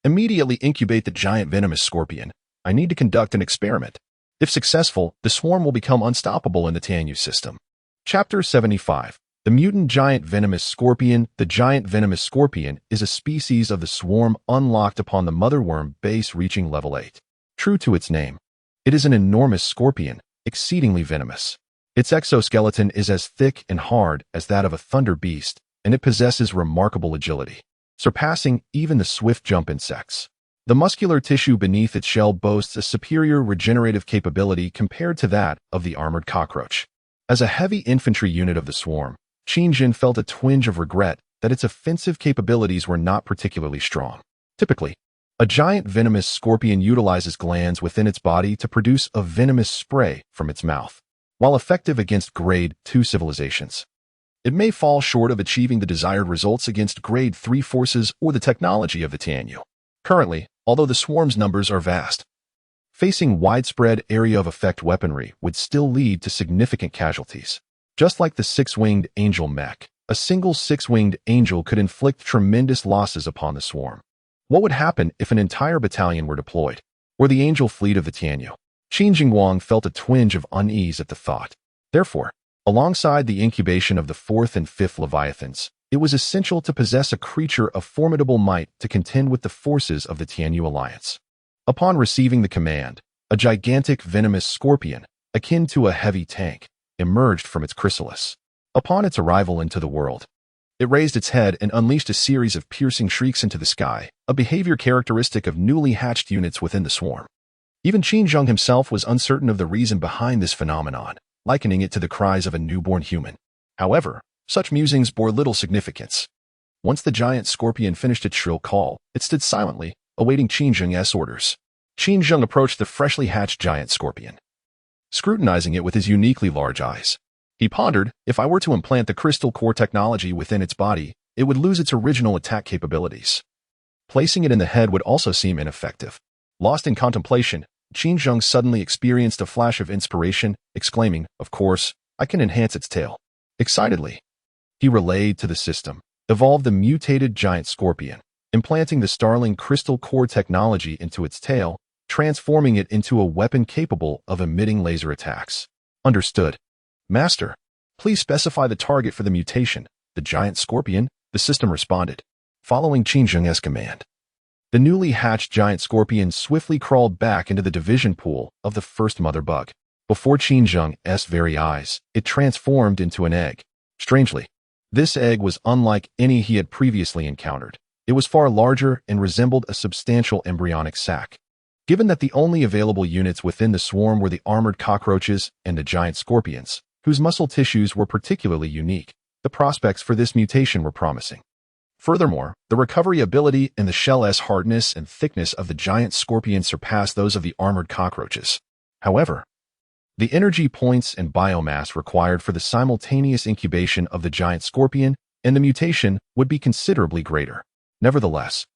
[SPEAKER 1] immediately incubate the giant venomous scorpion. I need to conduct an experiment. If successful, the swarm will become unstoppable in the Tianyu system. Chapter 75. The mutant giant venomous scorpion. The giant venomous scorpion is a species of the swarm unlocked upon the motherworm base reaching level 8. True to its name, it is an enormous scorpion, exceedingly venomous. Its exoskeleton is as thick and hard as that of a thunder beast, and it possesses remarkable agility, surpassing even the swift jump insects. The muscular tissue beneath its shell boasts a superior regenerative capability compared to that of the armored cockroach. As a heavy infantry unit of the swarm, Qin felt a twinge of regret that its offensive capabilities were not particularly strong. Typically, a giant venomous scorpion utilizes glands within its body to produce a venomous spray from its mouth. While effective against Grade 2 civilizations, it may fall short of achieving the desired results against Grade 3 forces or the technology of the Tianyu. Currently, although the swarm's numbers are vast, facing widespread area of effect weaponry would still lead to significant casualties. Just like the six-winged angel mech, a single six-winged angel could inflict tremendous losses upon the swarm. What would happen if an entire battalion were deployed, or the angel fleet of the Tianyu? Qin Jingguang felt a twinge of unease at the thought. Therefore, alongside the incubation of the fourth and fifth Leviathans, it was essential to possess a creature of formidable might to contend with the forces of the Tianyu alliance. Upon receiving the command, a gigantic venomous scorpion, akin to a heavy tank, emerged from its chrysalis. Upon its arrival into the world, it raised its head and unleashed a series of piercing shrieks into the sky, a behavior characteristic of newly hatched units within the swarm. Even Qin himself was uncertain of the reason behind this phenomenon, likening it to the cries of a newborn human. However, such musings bore little significance. Once the giant scorpion finished its shrill call, it stood silently, awaiting Qin's orders. Qin approached the freshly hatched giant scorpion, scrutinizing it with his uniquely large eyes. He pondered, if I were to implant the crystal core technology within its body, it would lose its original attack capabilities. Placing it in the head would also seem ineffective. Lost in contemplation, Qin suddenly experienced a flash of inspiration, exclaiming, "Of course, I can enhance its tail." Excitedly, he relayed to the system, evolved the mutated giant scorpion, implanting the Starling crystal core technology into its tail, transforming it into a weapon capable of emitting laser attacks. Understood. Master, please specify the target for the mutation. The giant scorpion, the system responded, following Qin's command. The newly hatched giant scorpion swiftly crawled back into the division pool of the first mother bug. Before Qin's very eyes, it transformed into an egg. Strangely, this egg was unlike any he had previously encountered. It was far larger and resembled a substantial embryonic sac. Given that the only available units within the swarm were the armored cockroaches and the giant scorpions, whose muscle tissues were particularly unique, the prospects for this mutation were promising. Furthermore, the recovery ability and the shell's hardness and thickness of the giant scorpion surpassed those of the armored cockroaches. However, the energy points and biomass required for the simultaneous incubation of the giant scorpion and the mutation would be considerably greater. Nevertheless,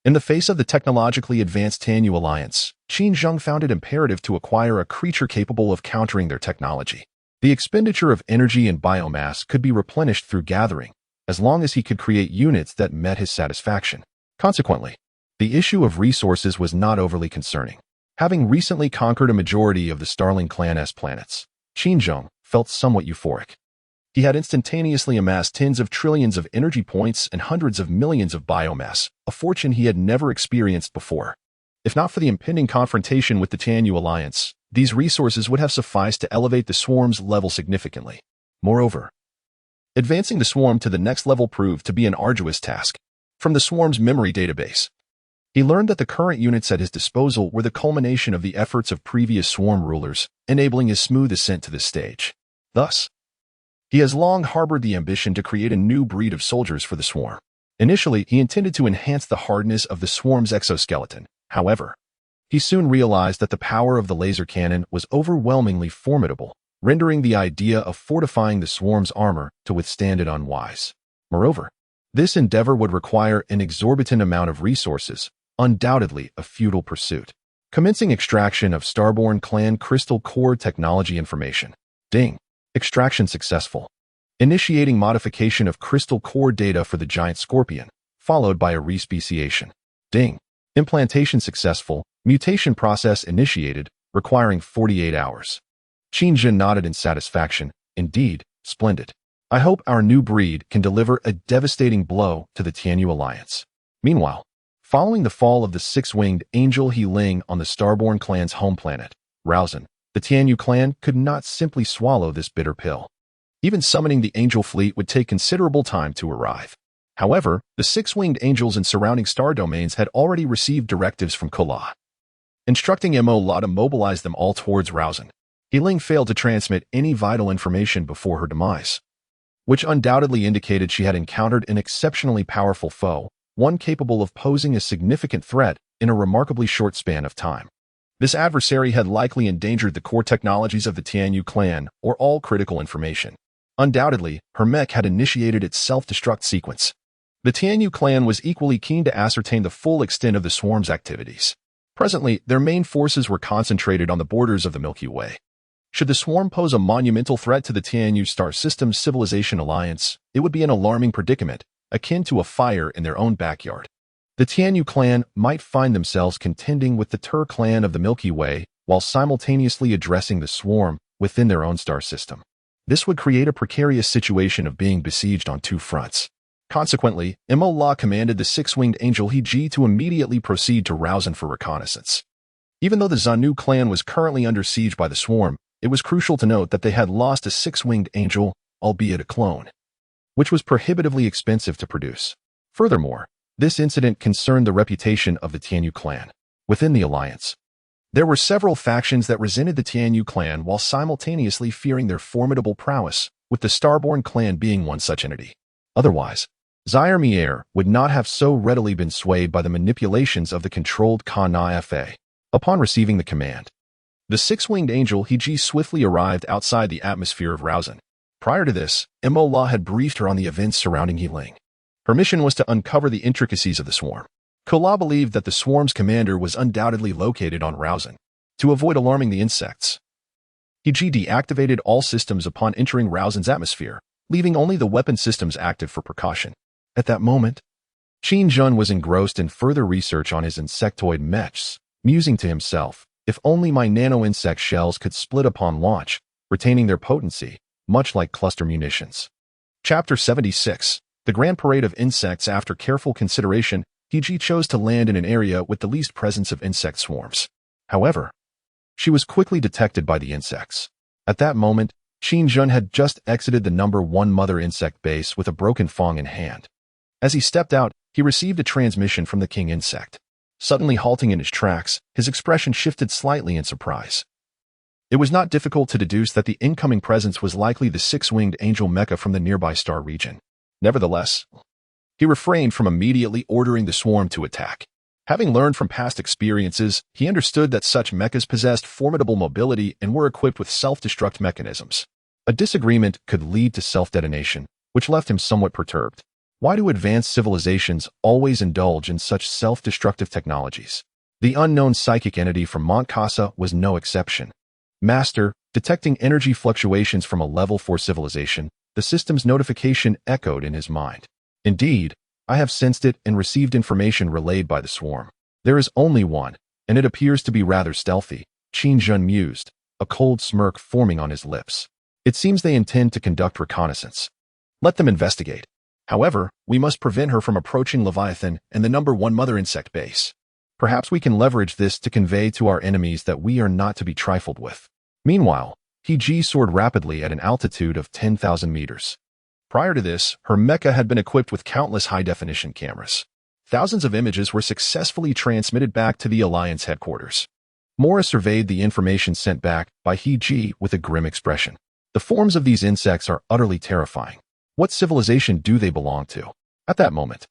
[SPEAKER 1] in the face of the technologically advanced Tianyu alliance, Qin found it imperative to acquire a creature capable of countering their technology. The expenditure of energy and biomass could be replenished through gathering, as long as he could create units that met his satisfaction. Consequently, the issue of resources was not overly concerning. Having recently conquered a majority of the Starling clan's planets, Qin felt somewhat euphoric. He had instantaneously amassed tens of trillions of energy points and hundreds of millions of biomass, a fortune he had never experienced before. If not for the impending confrontation with the Tianyu alliance, these resources would have sufficed to elevate the swarm's level significantly. Moreover, advancing the swarm to the next level proved to be an arduous task. From the swarm's memory database, he learned that the current units at his disposal were the culmination of the efforts of previous swarm rulers, enabling his smooth ascent to this stage. Thus, he has long harbored the ambition to create a new breed of soldiers for the swarm. Initially, he intended to enhance the hardness of the swarm's exoskeleton. However, he soon realized that the power of the laser cannon was overwhelmingly formidable, rendering the idea of fortifying the swarm's armor to withstand it unwise. Moreover, this endeavor would require an exorbitant amount of resources, undoubtedly a futile pursuit. Commencing extraction of Starborn Clan Crystal Core Technology information. Ding. Extraction successful. Initiating modification of Crystal Core data for the giant scorpion, followed by a respeciation. Ding. Implantation successful. Mutation process initiated, requiring 48 hours. Qin nodded in satisfaction. Indeed, splendid. I hope our new breed can deliver a devastating blow to the Tianyu alliance. Meanwhile, following the fall of the six-winged angel He Ling on the Starborn clan's home planet, Raozen, the Tianyu clan could not simply swallow this bitter pill. Even summoning the angel fleet would take considerable time to arrive. However, the six-winged angels in surrounding star domains had already received directives from Kula, instructing Mo to mobilize them all towards Rausen. Ling failed to transmit any vital information before her demise, which undoubtedly indicated she had encountered an exceptionally powerful foe, one capable of posing a significant threat in a remarkably short span of time. This adversary had likely endangered the core technologies of the Tianyu clan or all critical information. Undoubtedly, her mech had initiated its self-destruct sequence. The Tianyu clan was equally keen to ascertain the full extent of the swarm's activities. Presently, their main forces were concentrated on the borders of the Milky Way. Should the swarm pose a monumental threat to the Tianyu star system's civilization alliance, it would be an alarming predicament, akin to a fire in their own backyard. The Tianyu clan might find themselves contending with the Tur clan of the Milky Way while simultaneously addressing the swarm within their own star system. This would create a precarious situation of being besieged on two fronts. Consequently, Mo commanded the six-winged angel He-ji to immediately proceed to Rausen for reconnaissance. Even though the Zanu clan was currently under siege by the swarm, it was crucial to note that they had lost a six-winged angel, albeit a clone, which was prohibitively expensive to produce. Furthermore, this incident concerned the reputation of the Tianyu clan within the alliance. There were several factions that resented the Tianyu clan while simultaneously fearing their formidable prowess, with the Starborn clan being one such entity. Otherwise, Zaire Mier would not have so readily been swayed by the manipulations of the controlled Kana Fa. Upon receiving the command, the six-winged angel He-ji swiftly arrived outside the atmosphere of Rausen. Prior to this, Mo had briefed her on the events surrounding Ling. Her mission was to uncover the intricacies of the swarm. Kula believed that the swarm's commander was undoubtedly located on Rausen. To avoid alarming the insects, He-ji deactivated all systems upon entering Rausen's atmosphere, leaving only the weapon systems active for precaution. At that moment, Qin Jun was engrossed in further research on his insectoid mechs, musing to himself, if only my nano-insect shells could split upon launch, retaining their potency, much like cluster munitions. Chapter 76. The Grand Parade of Insects. After careful consideration, He-ji chose to land in an area with the least presence of insect swarms. However, she was quickly detected by the insects. At that moment, Qin Jun had just exited the number 1 mother insect base with a broken fong in hand. As he stepped out, he received a transmission from the king insect. Suddenly halting in his tracks, his expression shifted slightly in surprise. It was not difficult to deduce that the incoming presence was likely the six-winged angel mecha from the nearby star region. Nevertheless, he refrained from immediately ordering the swarm to attack. Having learned from past experiences, he understood that such mechas possessed formidable mobility and were equipped with self-destruct mechanisms. A disagreement could lead to self-detonation, which left him somewhat perturbed. Why do advanced civilizations always indulge in such self-destructive technologies? The unknown psychic entity from Mont Casa was no exception. Master, detecting energy fluctuations from a level 4 civilization, the system's notification echoed in his mind. Indeed, I have sensed it and received information relayed by the swarm. There is only one, and it appears to be rather stealthy, Qin Jun mused, a cold smirk forming on his lips. It seems they intend to conduct reconnaissance. Let them investigate. However, we must prevent her from approaching Leviathan and the number 1 mother insect base. Perhaps we can leverage this to convey to our enemies that we are not to be trifled with. Meanwhile, He-ji soared rapidly at an altitude of 10,000 meters. Prior to this, her mecha had been equipped with countless high-definition cameras. Thousands of images were successfully transmitted back to the Alliance headquarters. Mora surveyed the information sent back by He-ji with a grim expression. The forms of these insects are utterly terrifying. What civilization do they belong to? At that moment,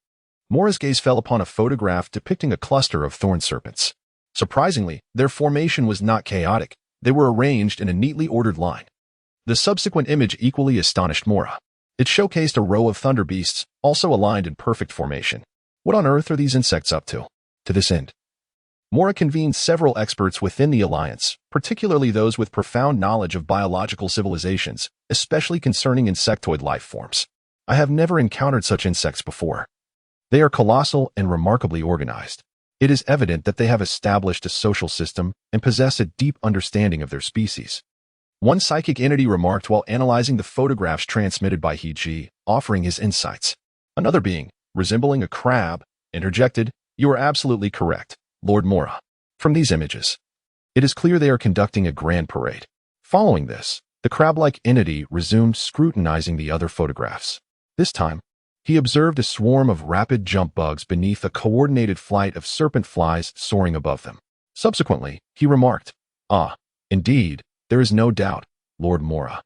[SPEAKER 1] Mora's gaze fell upon a photograph depicting a cluster of thorn serpents. Surprisingly, their formation was not chaotic. They were arranged in a neatly ordered line. The subsequent image equally astonished Mora. It showcased a row of thunder beasts, also aligned in perfect formation. What on earth are these insects up to? To this end, Mora convened several experts within the Alliance, particularly those with profound knowledge of biological civilizations, especially concerning insectoid life forms. I have never encountered such insects before. They are colossal and remarkably organized. It is evident that they have established a social system and possess a deep understanding of their species. One psychic entity remarked while analyzing the photographs transmitted by He-ji, offering his insights. Another being, resembling a crab, interjected, "You are absolutely correct, Lord Mora. From these images, it is clear they are conducting a grand parade." Following this, the crab-like entity resumed scrutinizing the other photographs. This time, He observed a swarm of rapid jump bugs beneath a coordinated flight of serpent flies soaring above them. Subsequently, he remarked, "Ah, indeed, there is no doubt, Lord Mora.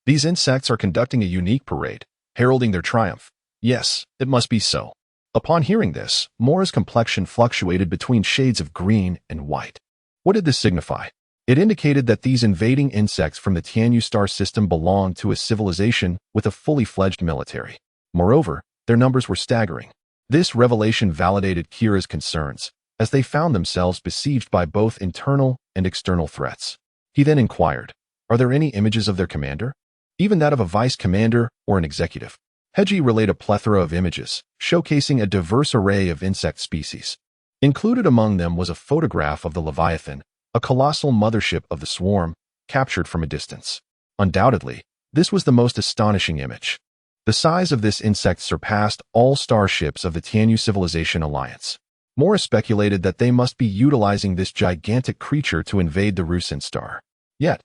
[SPEAKER 1] These insects are conducting a unique parade, heralding their triumph. Yes, it must be so." Upon hearing this, Mora's complexion fluctuated between shades of green and white. What did this signify? It indicated that these invading insects from the Tianyu star system belonged to a civilization with a fully fledged military. Moreover, their numbers were staggering. This revelation validated Kira's concerns, as they found themselves besieged by both internal and external threats. He then inquired, "Are there any images of their commander? Even that of a vice commander or an executive?" Heiji relayed a plethora of images, showcasing a diverse array of insect species. Included among them was a photograph of the Leviathan, a colossal mothership of the swarm, captured from a distance. Undoubtedly, this was the most astonishing image. The size of this insect surpassed all starships of the Tianyu Civilization Alliance. Mora speculated that they must be utilizing this gigantic creature to invade the Rusin star. Yet,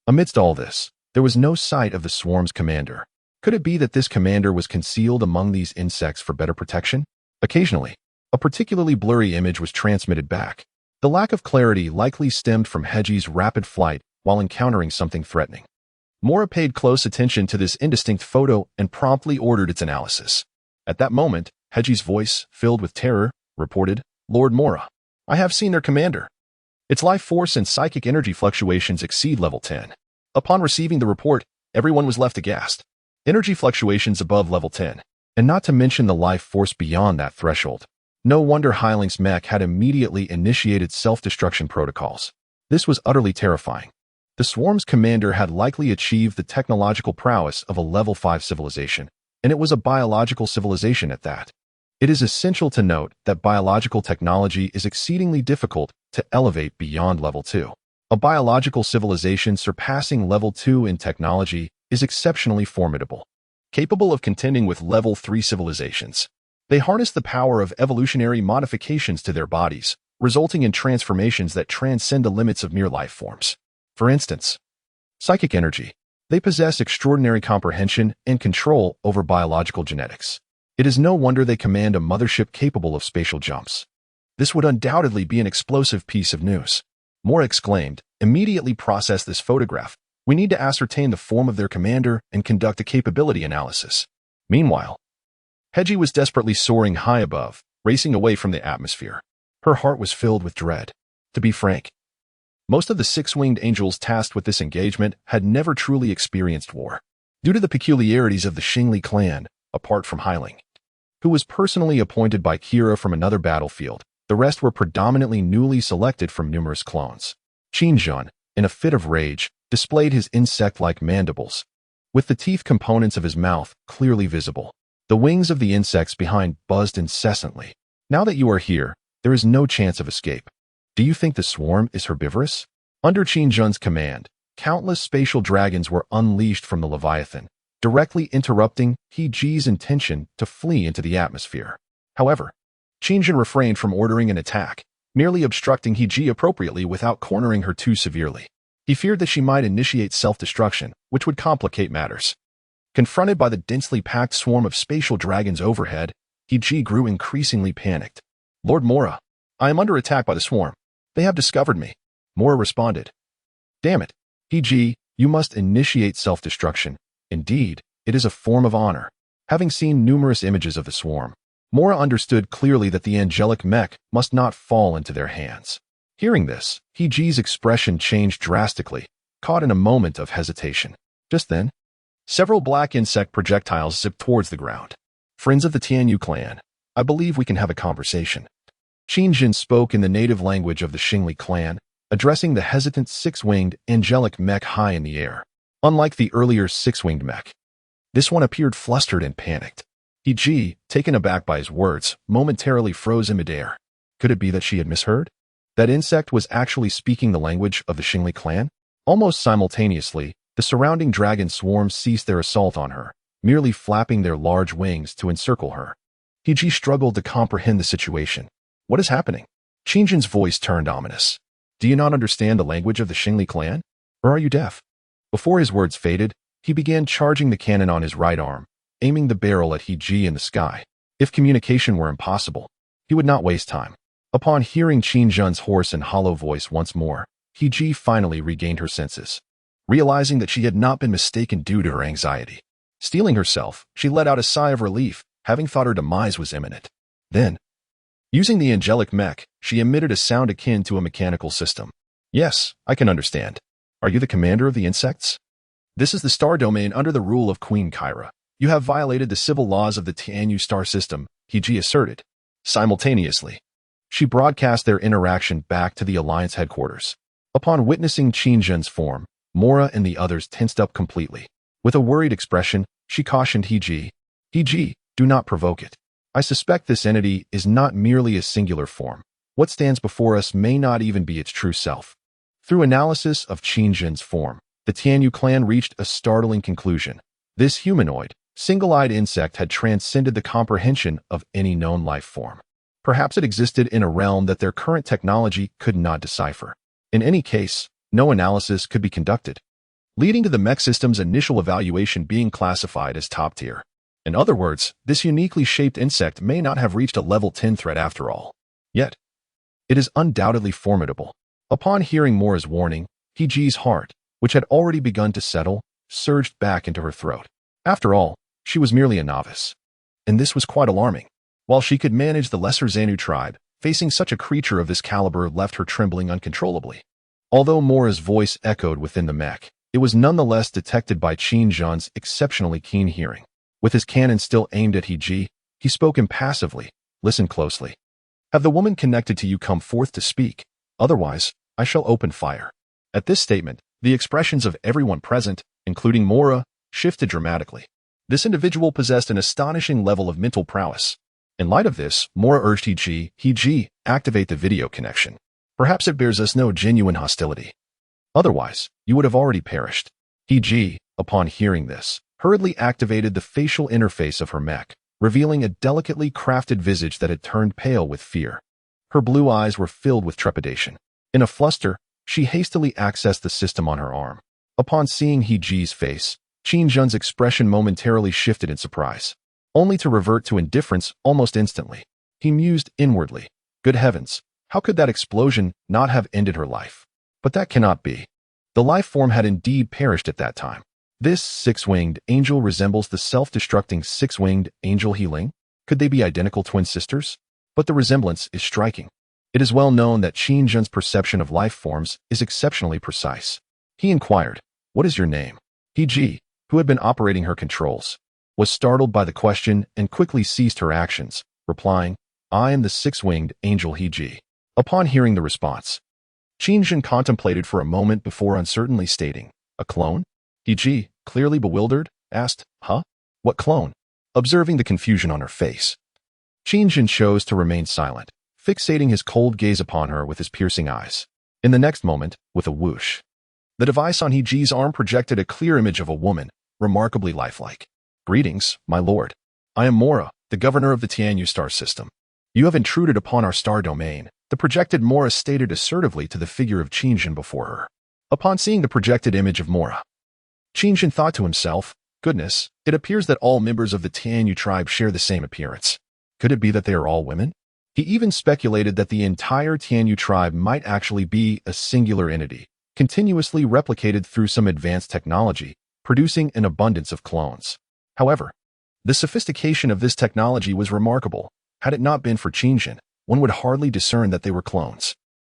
[SPEAKER 1] amidst all this, there was no sight of the swarm's commander. Could it be that this commander was concealed among these insects for better protection? Occasionally, a particularly blurry image was transmitted back. The lack of clarity likely stemmed from Heiji's rapid flight while encountering something threatening. Mora paid close attention to this indistinct photo and promptly ordered its analysis. At that moment, Heiji's voice, filled with terror, reported, "Lord Mora, I have seen their commander. Its life force and psychic energy fluctuations exceed level 10. Upon receiving the report, everyone was left aghast. Energy fluctuations above level 10, and not to mention the life force beyond that threshold. No wonder Heiling's mech had immediately initiated self-destruction protocols. This was utterly terrifying. The swarm's commander had likely achieved the technological prowess of a level 5 civilization, and it was a biological civilization at that. It is essential to note that biological technology is exceedingly difficult to elevate beyond level 2. A biological civilization surpassing level 2 in technology is exceptionally formidable, capable of contending with level 3 civilizations. They harness the power of evolutionary modifications to their bodies, resulting in transformations that transcend the limits of mere life forms. For instance, psychic energy. They possess extraordinary comprehension and control over biological genetics. It is no wonder they command a mothership capable of spatial jumps. This would undoubtedly be an explosive piece of news. Mora exclaimed, "Immediately process this photograph. We need to ascertain the form of their commander and conduct a capability analysis." Meanwhile, Heiji was desperately soaring high above, racing away from the atmosphere. Her heart was filled with dread. To be frank, most of the six-winged angels tasked with this engagement had never truly experienced war. Due to the peculiarities of the Xingli clan, apart from Heiling, who was personally appointed by Kira from another battlefield, the rest were predominantly newly selected from numerous clones. Qingjun, in a fit of rage, displayed his insect-like mandibles, with the teeth components of his mouth clearly visible. The wings of the insects behind buzzed incessantly. "Now that you are here, there is no chance of escape. Do you think the swarm is herbivorous?" Under Qingjun's command, countless spatial dragons were unleashed from the Leviathan, directly interrupting Heiji's intention to flee into the atmosphere. However, Qingjun refrained from ordering an attack, merely obstructing Heiji appropriately without cornering her too severely. He feared that she might initiate self-destruction, which would complicate matters. Confronted by the densely packed swarm of spatial dragons overhead, Heiji grew increasingly panicked. "Lord Mora, I am under attack by the swarm. They have discovered me." Mora responded, "Damn it, Heiji, you must initiate self-destruction. Indeed, it is a form of honor." Having seen numerous images of the swarm, Mora understood clearly that the angelic mech must not fall into their hands. Hearing this, Heiji's expression changed drastically, caught in a moment of hesitation. Just then, several black insect projectiles zipped towards the ground. "Friends of the Tianyu clan, I believe we can have a conversation." Qingjun spoke in the native language of the Xingli clan, addressing the hesitant six-winged angelic mech high in the air. Unlike the earlier six-winged mech, this one appeared flustered and panicked. Heiji, taken aback by his words, momentarily froze in midair. Could it be that she had misheard? That insect was actually speaking the language of the Xingli clan? Almost simultaneously, the surrounding dragon swarms ceased their assault on her, merely flapping their large wings to encircle her. Heiji struggled to comprehend the situation. What is happening? Qingjun's voice turned ominous. Do you not understand the language of the Xingli clan? Or are you deaf? Before his words faded, he began charging the cannon on his right arm, aiming the barrel at He-ji in the sky. If communication were impossible, he would not waste time. Upon hearing Qin-jun's hoarse and hollow voice once more, He-ji finally regained her senses, realizing that she had not been mistaken due to her anxiety. Steeling herself, she let out a sigh of relief, having thought her demise was imminent. Then, using the angelic mech, she emitted a sound akin to a mechanical system. Yes, I can understand. Are you the commander of the insects? This is the star domain under the rule of Queen Kyra. You have violated the civil laws of the Tianyu star system, He-ji asserted. Simultaneously, she broadcast their interaction back to the Alliance headquarters. Upon witnessing Qin-jun's form, Mora and the others tensed up completely. With a worried expression, she cautioned He-ji. He-ji, do not provoke it. I suspect this entity is not merely a singular form. What stands before us may not even be its true self. Through analysis of Qin-jun's form, the Tianyu clan reached a startling conclusion. This humanoid, single-eyed insect had transcended the comprehension of any known life form. Perhaps it existed in a realm that their current technology could not decipher. In any case, no analysis could be conducted, leading to the mech system's initial evaluation being classified as top tier. In other words, this uniquely shaped insect may not have reached a level 10 threat after all. Yet, it is undoubtedly formidable. Upon hearing Mora's warning, He-ji's heart, which had already begun to settle, surged back into her throat. After all, she was merely a novice. And this was quite alarming. While she could manage the lesser Xanu tribe, facing such a creature of this caliber left her trembling uncontrollably. Although Mora's voice echoed within the mech, it was nonetheless detected by Qin-jun's exceptionally keen hearing. With his cannon still aimed at He-ji, he spoke impassively. Listen closely. Have the woman connected to you come forth to speak. Otherwise, I shall open fire. At this statement, the expressions of everyone present, including Mora, shifted dramatically. This individual possessed an astonishing level of mental prowess. In light of this, Mora urged He-ji, activate the video connection. Perhaps it bears us no genuine hostility. Otherwise, you would have already perished. He-ji, upon hearing this, hurriedly activated the facial interface of her mech, revealing a delicately crafted visage that had turned pale with fear. Her blue eyes were filled with trepidation. In a fluster, she hastily accessed the system on her arm. Upon seeing He-ji's face, Qin-jun's expression momentarily shifted in surprise, only to revert to indifference almost instantly. He mused inwardly. Good heavens, how could that explosion not have ended her life? But that cannot be. The life form had indeed perished at that time. This six-winged angel resembles the self-destructing six-winged angel Healing. Could they be identical twin sisters? But the resemblance is striking. It is well known that Qin-jun's perception of life forms is exceptionally precise. He inquired, "What is your name?" He-ji, who had been operating her controls, was startled by the question and quickly ceased her actions, replying, "I am the six-winged angel He-ji." Upon hearing the response, Qin-jun contemplated for a moment before uncertainly stating, "A clone?" He-ji, clearly bewildered, asked, "Huh? What clone?" Observing the confusion on her face, Qin-jun chose to remain silent, fixating his cold gaze upon her with his piercing eyes. In the next moment, with a whoosh, the device on He-ji's arm projected a clear image of a woman, remarkably lifelike. "Greetings, my lord. I am Mora, the governor of the Tianyu star system. You have intruded upon our star domain," the projected Mora stated assertively to the figure of Qin-jun before her. Upon seeing the projected image of Mora, Qin-jun thought to himself, "Goodness, it appears that all members of the Tianyu tribe share the same appearance. Could it be that they are all women?" He even speculated that the entire Tianyu tribe might actually be a singular entity, continuously replicated through some advanced technology, producing an abundance of clones. However, the sophistication of this technology was remarkable. Had it not been for Qin-jun, one would hardly discern that they were clones.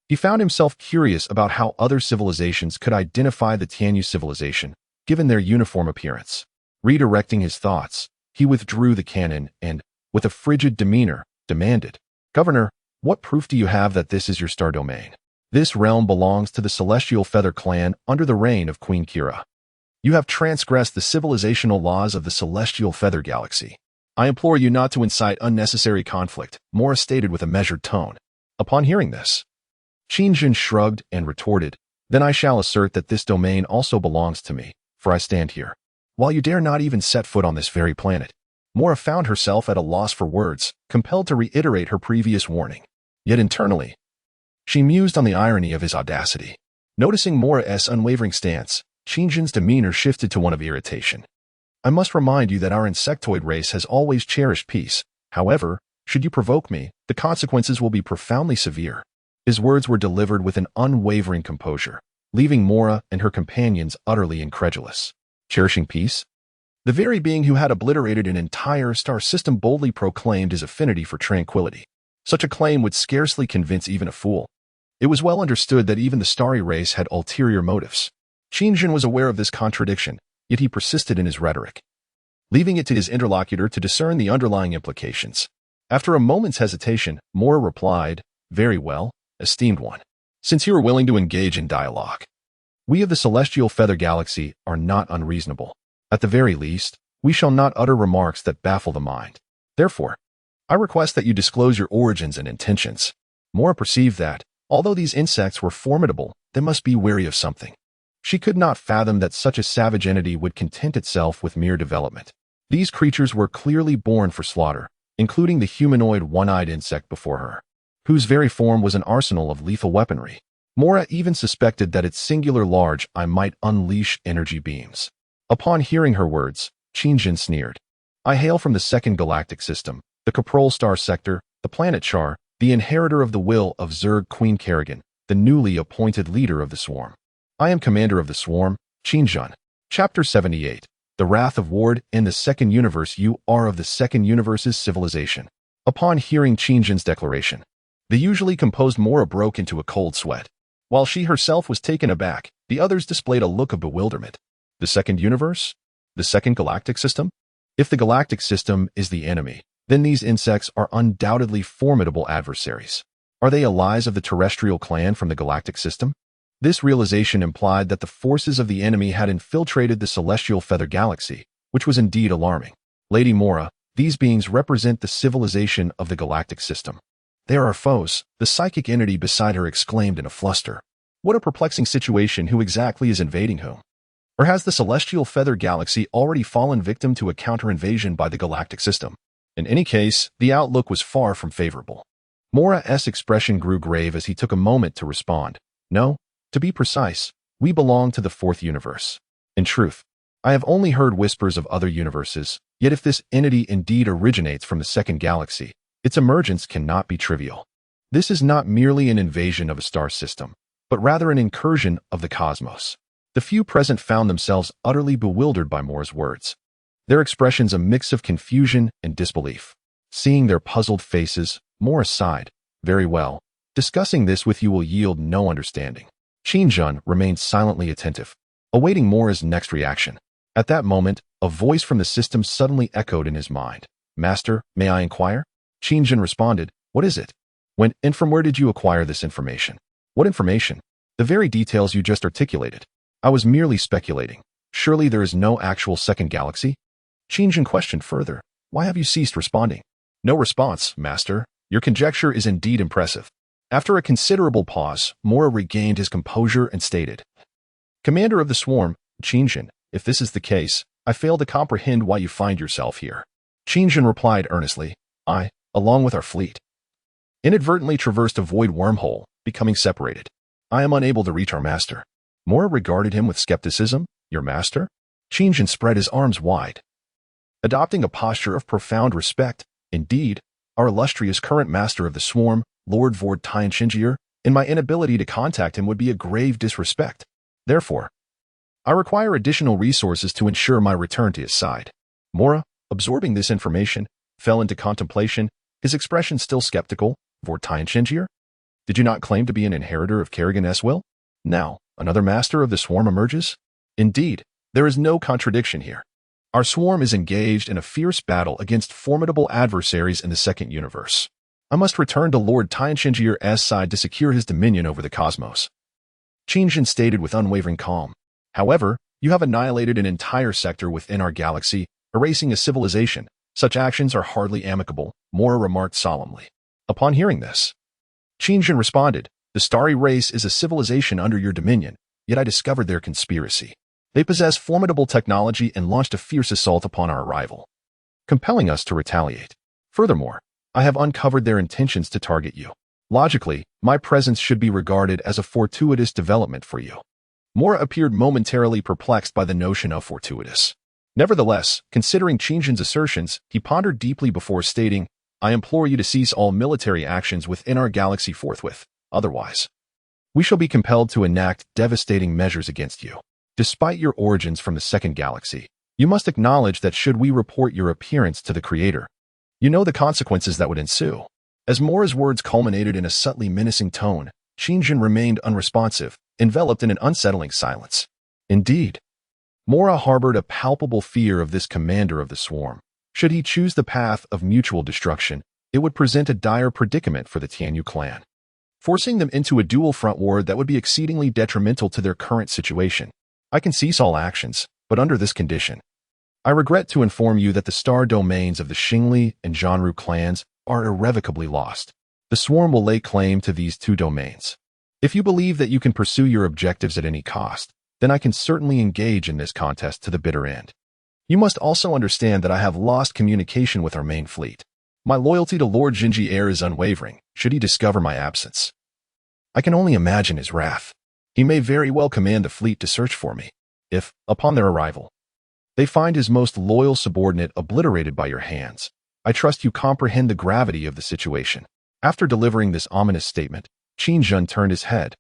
[SPEAKER 1] He found himself curious about how other civilizations could identify the Tianyu civilization, given their uniform appearance. Redirecting his thoughts, he withdrew the cannon and, with a frigid demeanor, demanded, "Governor, what proof do you have that this is your star domain? This realm belongs to the Celestial Feather clan under the reign of Queen Kira. You have transgressed the civilizational laws of the Celestial Feather Galaxy. I implore you not to incite unnecessary conflict," Mora stated with a measured tone. Upon hearing this, Qin-jun shrugged and retorted, "Then I shall assert that this domain also belongs to me, for I stand here, while you dare not even set foot on this very planet." Mora found herself at a loss for words, compelled to reiterate her previous warning. Yet internally, she mused on the irony of his audacity. Noticing Mora's unwavering stance, Qin-jun's demeanor shifted to one of irritation. I must remind you that our insectoid race has always cherished peace. However, should you provoke me, the consequences will be profoundly severe. His words were delivered with an unwavering composure, leaving Mora and her companions utterly incredulous. Cherishing peace? The very being who had obliterated an entire star system boldly proclaimed his affinity for tranquility. Such a claim would scarcely convince even a fool. It was well understood that even the starry race had ulterior motives. Qingjin was aware of this contradiction, yet he persisted in his rhetoric, leaving it to his interlocutor to discern the underlying implications. After a moment's hesitation, Mora replied, "Very well, esteemed one. Since you are willing to engage in dialogue, we of the Celestial Feather Galaxy are not unreasonable. At the very least, we shall not utter remarks that baffle the mind. Therefore, I request that you disclose your origins and intentions." Mora perceived that, although these insects were formidable, they must be wary of something. She could not fathom that such a savage entity would content itself with mere development. These creatures were clearly born for slaughter, including the humanoid one-eyed insect before her, whose very form was an arsenal of lethal weaponry. Mora even suspected that its singular large eye might unleash energy beams. Upon hearing her words, Qingjin sneered. "I hail from the second galactic system, the Caprol Star Sector, the planet Char, the inheritor of the will of Zerg Queen Kerrigan, the newly appointed leader of the swarm. I am commander of the swarm, Qingjin." Chapter 78. The Wrath of Ward. In the second universe, you are of the second universe's civilization. Upon hearing Qingjin's declaration, the usually composed Mora broke into a cold sweat. While she herself was taken aback, the others displayed a look of bewilderment. The second universe? The second galactic system? If the galactic system is the enemy, then these insects are undoubtedly formidable adversaries. Are they allies of the terrestrial clan from the galactic system? This realization implied that the forces of the enemy had infiltrated the Celestial Feather Galaxy, which was indeed alarming. Lady Mora, these beings represent the civilization of the galactic system. They are our foes, the psychic entity beside her exclaimed in a fluster. What a perplexing situation. Who exactly is invading whom? Or has the Celestial Feather Galaxy already fallen victim to a counter-invasion by the galactic system? In any case, the outlook was far from favorable. Mora's expression grew grave as he took a moment to respond. "No, to be precise, we belong to the fourth universe. In truth, I have only heard whispers of other universes, yet if this entity indeed originates from the second galaxy, its emergence cannot be trivial. This is not merely an invasion of a star system, but rather an incursion of the cosmos." The few present found themselves utterly bewildered by Mora's words, their expressions a mix of confusion and disbelief. Seeing their puzzled faces, Mora sighed. "Very well. Discussing this with you will yield no understanding." Qingjin remained silently attentive, awaiting Mora's next reaction. At that moment, a voice from the system suddenly echoed in his mind. "Master, may I inquire?" Qingjin responded, "What is it? When and from where did you acquire this information?" "What information?" "The very details you just articulated. I was merely speculating. Surely there is no actual second galaxy?" Qingjin questioned further. "Why have you ceased responding?" "No response, Master. Your conjecture is indeed impressive." After a considerable pause, Mora regained his composure and stated, "Commander of the swarm, Qingjin, if this is the case, I fail to comprehend why you find yourself here." Qingjin replied earnestly, "I, along with our fleet, inadvertently traversed a void wormhole, becoming separated. I am unable to reach our master." Mora regarded him with skepticism. "Your master?" Qingjin spread his arms wide, adopting a posture of profound respect. "Indeed, our illustrious current master of the swarm, Lord Vord Tianxinjier, and my inability to contact him would be a grave disrespect. Therefore, I require additional resources to ensure my return to his side." Mora, absorbing this information, fell into contemplation, his expression still skeptical. "Vord Tianxinjier? Did you not claim to be an inheritor of Kerrigan's will? Now, another master of the swarm emerges? Indeed, there is no contradiction here. Our swarm is engaged in a fierce battle against formidable adversaries in the second universe. I must return to Lord Tianxinjier's side to secure his dominion over the cosmos." Qingjin stated with unwavering calm. "However, you have annihilated an entire sector within our galaxy, erasing a civilization. Such actions are hardly amicable," Mora remarked solemnly. Upon hearing this, Qingjin responded, "The starry race is a civilization under your dominion, yet I discovered their conspiracy. They possess formidable technology and launched a fierce assault upon our arrival, compelling us to retaliate. Furthermore, I have uncovered their intentions to target you. Logically, my presence should be regarded as a fortuitous development for you." Mora appeared momentarily perplexed by the notion of fortuitous. Nevertheless, considering Qingjin's assertions, he pondered deeply before stating, I implore you to cease all military actions within our galaxy forthwith. Otherwise, we shall be compelled to enact devastating measures against you. Despite your origins from the second galaxy, you must acknowledge that should we report your appearance to the Creator, you know the consequences that would ensue. As Mora's words culminated in a subtly menacing tone, Qingjin remained unresponsive, enveloped in an unsettling silence. Indeed, Mora harbored a palpable fear of this commander of the swarm. Should he choose the path of mutual destruction, it would present a dire predicament for the Tianyu clan, forcing them into a dual-front war that would be exceedingly detrimental to their current situation. I can cease all actions, but under this condition. I regret to inform you that the star domains of the Xingli and Zhanru clans are irrevocably lost. The swarm will lay claim to these two domains. If you believe that you can pursue your objectives at any cost, then I can certainly engage in this contest to the bitter end. You must also understand that I have lost communication with our main fleet. My loyalty to Lord Jinji is unwavering, should he discover my absence. I can only imagine his wrath. He may very well command the fleet to search for me. If, upon their arrival, they find his most loyal subordinate obliterated by your hands, I trust you comprehend the gravity of the situation. After delivering this ominous statement, Qingjin turned his head,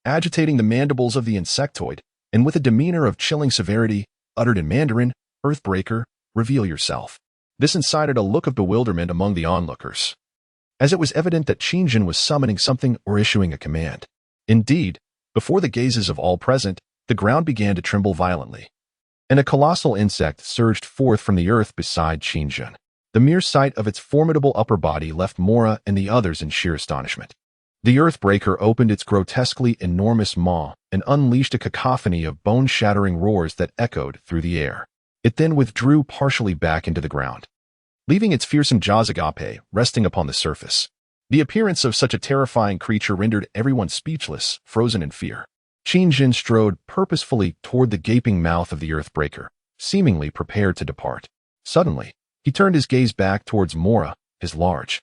[SPEAKER 1] agitating the mandibles of the insectoid, and with a demeanor of chilling severity, uttered in Mandarin, Earthbreaker, reveal yourself. This incited a look of bewilderment among the onlookers, as it was evident that Qingjin was summoning something or issuing a command. Indeed, before the gazes of all present, the ground began to tremble violently, and a colossal insect surged forth from the earth beside Qingjin. The mere sight of its formidable upper body left Mora and the others in sheer astonishment. The Earthbreaker opened its grotesquely enormous maw and unleashed a cacophony of bone-shattering roars that echoed through the air. It then withdrew partially back into the ground, leaving its fearsome jaws agape resting upon the surface. The appearance of such a terrifying creature rendered everyone speechless, frozen in fear. Qingjin strode purposefully toward the gaping mouth of the Earthbreaker, seemingly prepared to depart. Suddenly, he turned his gaze back towards Mora, his large,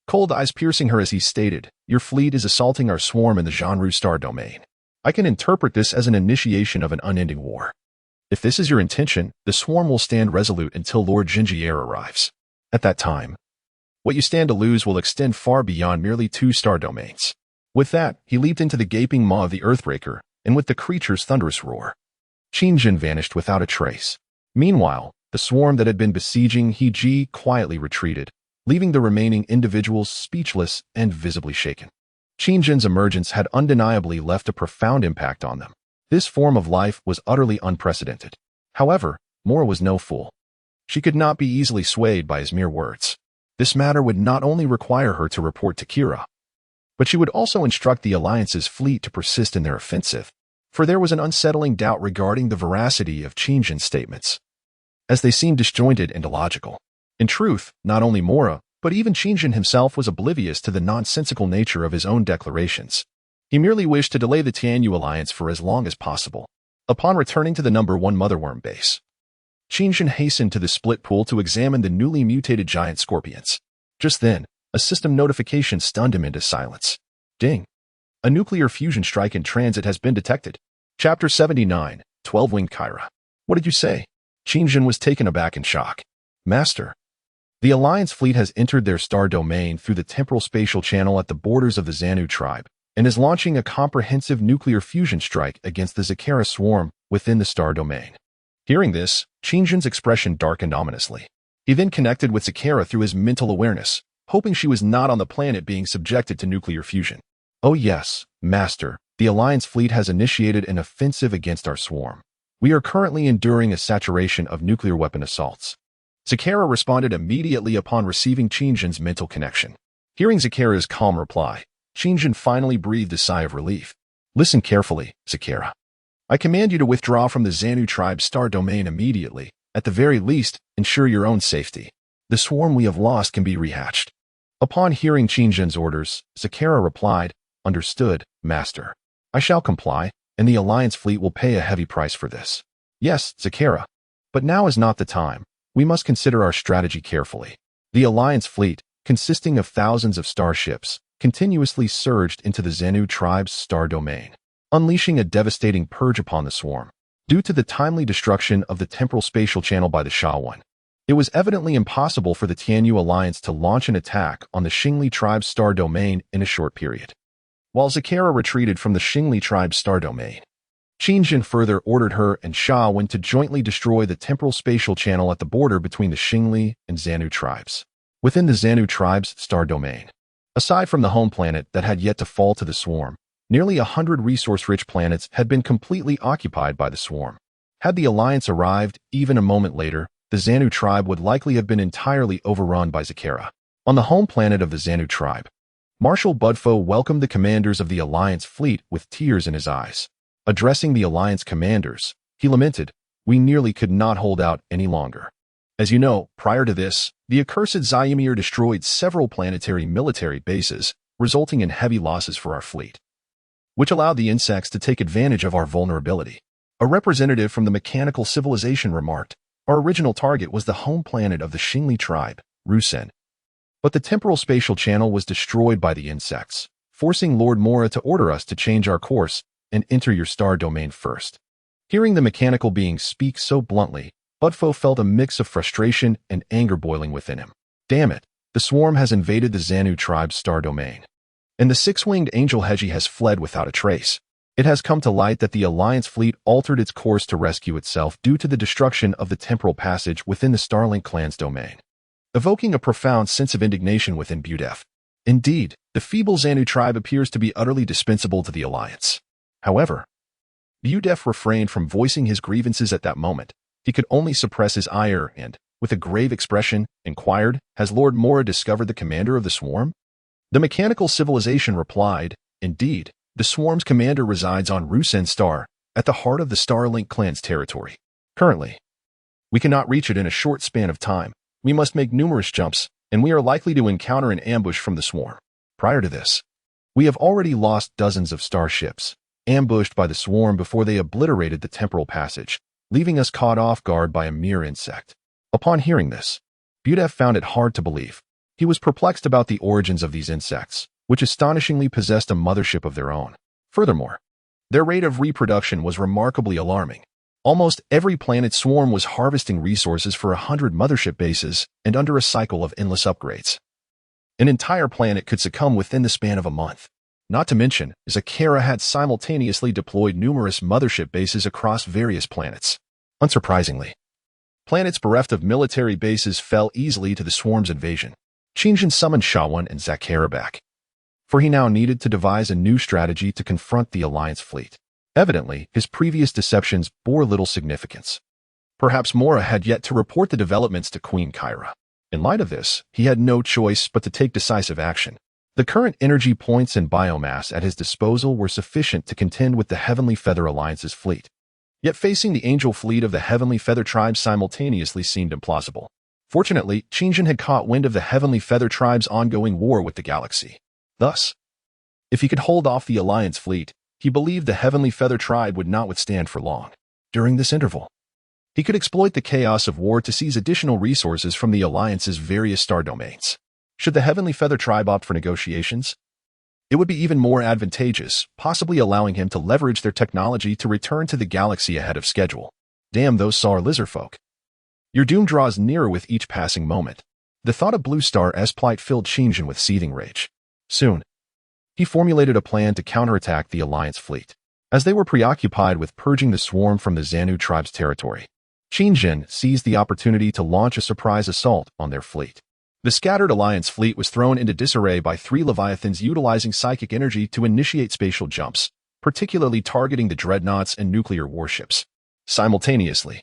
[SPEAKER 1] cold eyes piercing her as he stated, Your fleet is assaulting our swarm in the Zhanru star domain. I can interpret this as an initiation of an unending war. If this is your intention, the swarm will stand resolute until Lord Jinji arrives. At that time, what you stand to lose will extend far beyond merely 2 star domains. With that, he leaped into the gaping maw of the Earthbreaker, and with the creature's thunderous roar, Qingjin vanished without a trace. Meanwhile, the swarm that had been besieging Heiji quietly retreated, leaving the remaining individuals speechless and visibly shaken. Qingjin's emergence had undeniably left a profound impact on them. This form of life was utterly unprecedented. However, Mora was no fool. She could not be easily swayed by his mere words. This matter would not only require her to report to Kira, but she would also instruct the Alliance's fleet to persist in their offensive, for there was an unsettling doubt regarding the veracity of Qingjin's statements, as they seemed disjointed and illogical. In truth, not only Mora, but even Qingjin himself was oblivious to the nonsensical nature of his own declarations. He merely wished to delay the Tianyu alliance for as long as possible. Upon returning to the No. 1 Motherworm base, Qingjin hastened to the split pool to examine the newly mutated giant scorpions. Just then, a system notification stunned him into silence. Ding! A nuclear fusion strike in transit has been detected. Chapter 79, 12-Winged Kyra. What did you say? Qingjin was taken aback in shock. Master, the Alliance fleet has entered their star domain through the temporal spatial channel at the borders of the Zanu tribe, and is launching a comprehensive nuclear fusion strike against the Zakara swarm within the star domain. Hearing this, Qingjin's expression darkened ominously. He then connected with Zakara through his mental awareness, hoping she was not on the planet being subjected to nuclear fusion. Oh yes, Master, the Alliance fleet has initiated an offensive against our swarm. We are currently enduring a saturation of nuclear weapon assaults. Zakara responded immediately upon receiving Qingjin's mental connection. Hearing Zakara's calm reply, Qingjin finally breathed a sigh of relief. Listen carefully, Zakara. I command you to withdraw from the Zanu tribe's star domain immediately. At the very least, ensure your own safety. The swarm we have lost can be rehatched. Upon hearing Qingjin's orders, Zakara replied, Understood, Master. I shall comply, and the Alliance fleet will pay a heavy price for this. Yes, Zakara. But now is not the time. We must consider our strategy carefully. The Alliance fleet, consisting of thousands of starships, continuously surged into the Zanu tribe's star domain, unleashing a devastating purge upon the swarm. Due to the timely destruction of the temporal spatial channel by the Sha One, it was evidently impossible for the Tianyu Alliance to launch an attack on the Xingli tribe's star domain in a short period. While Zakera retreated from the Xingli tribe's star domain, Qingjin further ordered her and Sha Wen to jointly destroy the temporal spatial channel at the border between the Xingli and Xanu tribes, within the Xanu tribe's star domain. Aside from the home planet that had yet to fall to the swarm, nearly 100 resource-rich planets had been completely occupied by the swarm. Had the Alliance arrived even a moment later, the Xanu tribe would likely have been entirely overrun by Zakera. On the home planet of the Xanu tribe, Marshal Budfo welcomed the commanders of the Alliance fleet with tears in his eyes. Addressing the Alliance commanders, he lamented, "We nearly could not hold out any longer. As you know, prior to this, the accursed Zyamir destroyed several planetary military bases, resulting in heavy losses for our fleet, which allowed the insects to take advantage of our vulnerability." A representative from the mechanical civilization remarked, "Our original target was the home planet of the Xingli tribe, Rusen. But the temporal spatial channel was destroyed by the insects, forcing Lord Mora to order us to change our course and enter your star domain first." Hearing the mechanical being speak so bluntly, Budfo felt a mix of frustration and anger boiling within him. Damn it, the swarm has invaded the Xanu tribe's star domain, and the six-winged angel Heji has fled without a trace. It has come to light that the Alliance fleet altered its course to rescue itself due to the destruction of the temporal passage within the Starlink clan's domain, evoking a profound sense of indignation within Budef. Indeed, the feeble Xanu tribe appears to be utterly dispensable to the Alliance. However, Budef refrained from voicing his grievances at that moment. He could only suppress his ire and, with a grave expression, inquired, "Has Lord Mora discovered the commander of the swarm?" The mechanical civilization replied, "Indeed, the swarm's commander resides on Rusen Star, at the heart of the Starlink clan's territory. Currently, we cannot reach it in a short span of time. We must make numerous jumps, and we are likely to encounter an ambush from the swarm. Prior to this, we have already lost dozens of starships, ambushed by the swarm before they obliterated the temporal passage, leaving us caught off guard by a mere insect." Upon hearing this, Budef found it hard to believe. He was perplexed about the origins of these insects, which astonishingly possessed a mothership of their own. Furthermore, their rate of reproduction was remarkably alarming. Almost every planet's swarm was harvesting resources for 100 mothership bases and under a cycle of endless upgrades. An entire planet could succumb within the span of a month. Not to mention, Zakera had simultaneously deployed numerous mothership bases across various planets. Unsurprisingly, planets bereft of military bases fell easily to the swarm's invasion. Qingjin summoned Sha Wen and Zakera back, for he now needed to devise a new strategy to confront the Alliance fleet. Evidently, his previous deceptions bore little significance. Perhaps Mora had yet to report the developments to Queen Kyra. In light of this, he had no choice but to take decisive action. The current energy points and biomass at his disposal were sufficient to contend with the Heavenly Feather Alliance's fleet. Yet facing the angel fleet of the Heavenly Feather tribe simultaneously seemed implausible. Fortunately, Qingjin had caught wind of the Heavenly Feather tribe's ongoing war with the galaxy. Thus, if he could hold off the Alliance fleet, he believed the Heavenly Feather tribe would not withstand for long. During this interval, he could exploit the chaos of war to seize additional resources from the Alliance's various star domains. Should the Heavenly Feather tribe opt for negotiations, it would be even more advantageous, possibly allowing him to leverage their technology to return to the galaxy ahead of schedule. Damn those Sar lizard folk. Your doom draws nearer with each passing moment. The thought of Blue Star's plight filled Qingjin with seething rage. Soon, he formulated a plan to counterattack the Alliance fleet. As they were preoccupied with purging the swarm from the Xanu tribe's territory, Qingjin seized the opportunity to launch a surprise assault on their fleet. The scattered Alliance fleet was thrown into disarray by 3 Leviathans utilizing psychic energy to initiate spatial jumps, particularly targeting the dreadnoughts and nuclear warships. Simultaneously,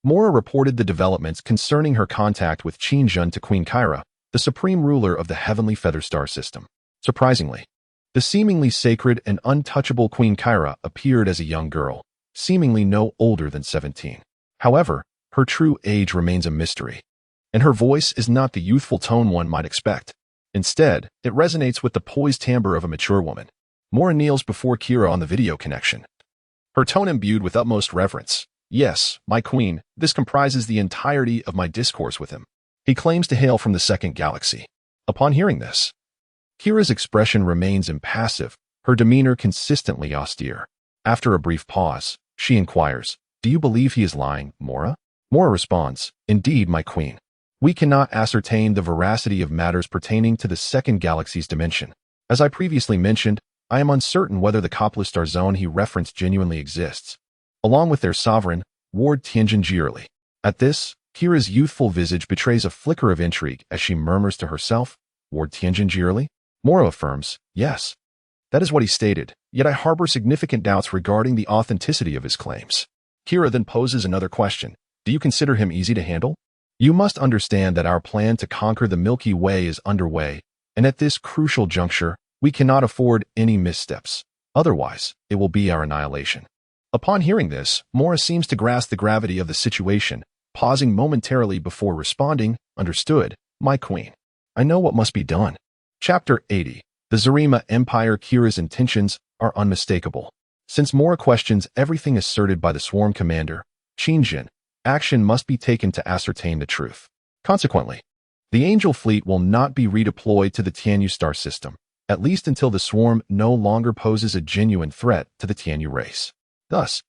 [SPEAKER 1] Mora reported the developments concerning her contact with Qingjin to Queen Kyra, the supreme ruler of the Heavenly Feather Star system. Surprisingly, the seemingly sacred and untouchable Queen Kyra appeared as a young girl, seemingly no older than 17. However, her true age remains a mystery, and her voice is not the youthful tone one might expect. Instead, it resonates with the poised timbre of a mature woman. Mora kneels before Kira on the video connection, her tone imbued with utmost reverence. "Yes, my queen, this comprises the entirety of my discourse with him. He claims to hail from the second galaxy." Upon hearing this, Kira's expression remains impassive, her demeanor consistently austere. After a brief pause, she inquires, Do you believe he is lying, Mora? Mora responds, Indeed, my queen. We cannot ascertain the veracity of matters pertaining to the second galaxy's dimension. As I previously mentioned, I am uncertain whether the Koplistar zone he referenced genuinely exists, along with their sovereign, Ward Tianjin Jierli. At this, Kira's youthful visage betrays a flicker of intrigue as she murmurs to herself, Ward Tianjin Jierli? Mora affirms, yes. That is what he stated, yet I harbor significant doubts regarding the authenticity of his claims. Kira then poses another question. Do you consider him easy to handle? You must understand that our plan to conquer the Milky Way is underway, and at this crucial juncture, we cannot afford any missteps. Otherwise, it will be our annihilation. Upon hearing this, Mora seems to grasp the gravity of the situation, pausing momentarily before responding, Understood, my queen. I know what must be done. Chapter 80. The Zarima Empire. Kira's intentions are unmistakable. Since Mora questions everything asserted by the swarm commander, Qinjin, action must be taken to ascertain the truth. Consequently, the Angel Fleet will not be redeployed to the Tianyu star system, at least until the swarm no longer poses a genuine threat to the Tianyu race. Thus,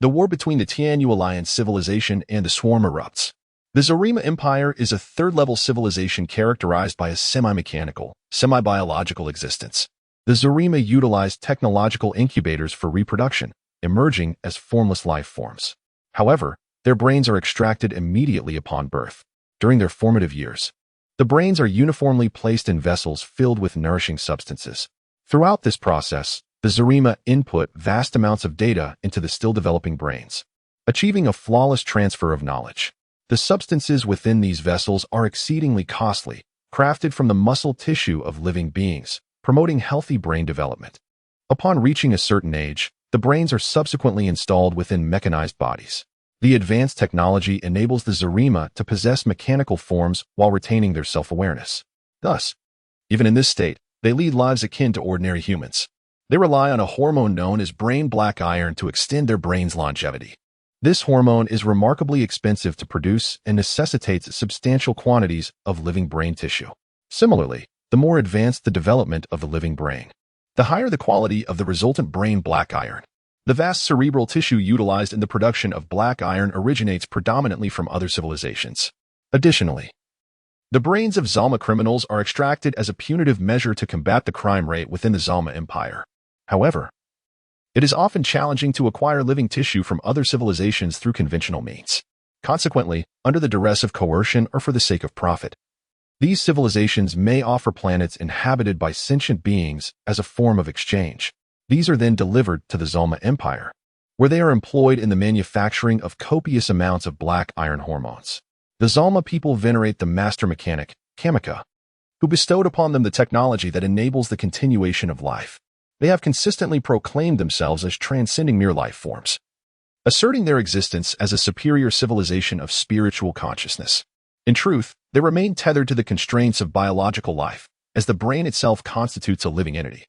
[SPEAKER 1] the war between the Tianyu Alliance civilization and the swarm erupts. The Zarima Empire is a third-level civilization characterized by a semi-mechanical, semi-biological existence. The Zarima utilize technological incubators for reproduction, emerging as formless life forms. However, their brains are extracted immediately upon birth. During their formative years, the brains are uniformly placed in vessels filled with nourishing substances. Throughout this process, the Zarima input vast amounts of data into the still-developing brains, achieving a flawless transfer of knowledge. The substances within these vessels are exceedingly costly, crafted from the muscle tissue of living beings, promoting healthy brain development. Upon reaching a certain age, the brains are subsequently installed within mechanized bodies. The advanced technology enables the Zarima to possess mechanical forms while retaining their self-awareness. Thus, even in this state, they lead lives akin to ordinary humans. They rely on a hormone known as brain black iron to extend their brain's longevity. This hormone is remarkably expensive to produce and necessitates substantial quantities of living brain tissue. Similarly, the more advanced the development of the living brain, the higher the quality of the resultant brain black iron. The vast cerebral tissue utilized in the production of black iron originates predominantly from other civilizations. Additionally, the brains of Zalma criminals are extracted as a punitive measure to combat the crime rate within the Zalma Empire. However, it is often challenging to acquire living tissue from other civilizations through conventional means. Consequently, under the duress of coercion or for the sake of profit, these civilizations may offer planets inhabited by sentient beings as a form of exchange. These are then delivered to the Zalma Empire, where they are employed in the manufacturing of copious amounts of black iron hormones. The Zalma people venerate the master mechanic, Kamika, who bestowed upon them the technology that enables the continuation of life. They have consistently proclaimed themselves as transcending mere life forms, asserting their existence as a superior civilization of spiritual consciousness. In truth, they remain tethered to the constraints of biological life, as the brain itself constitutes a living entity.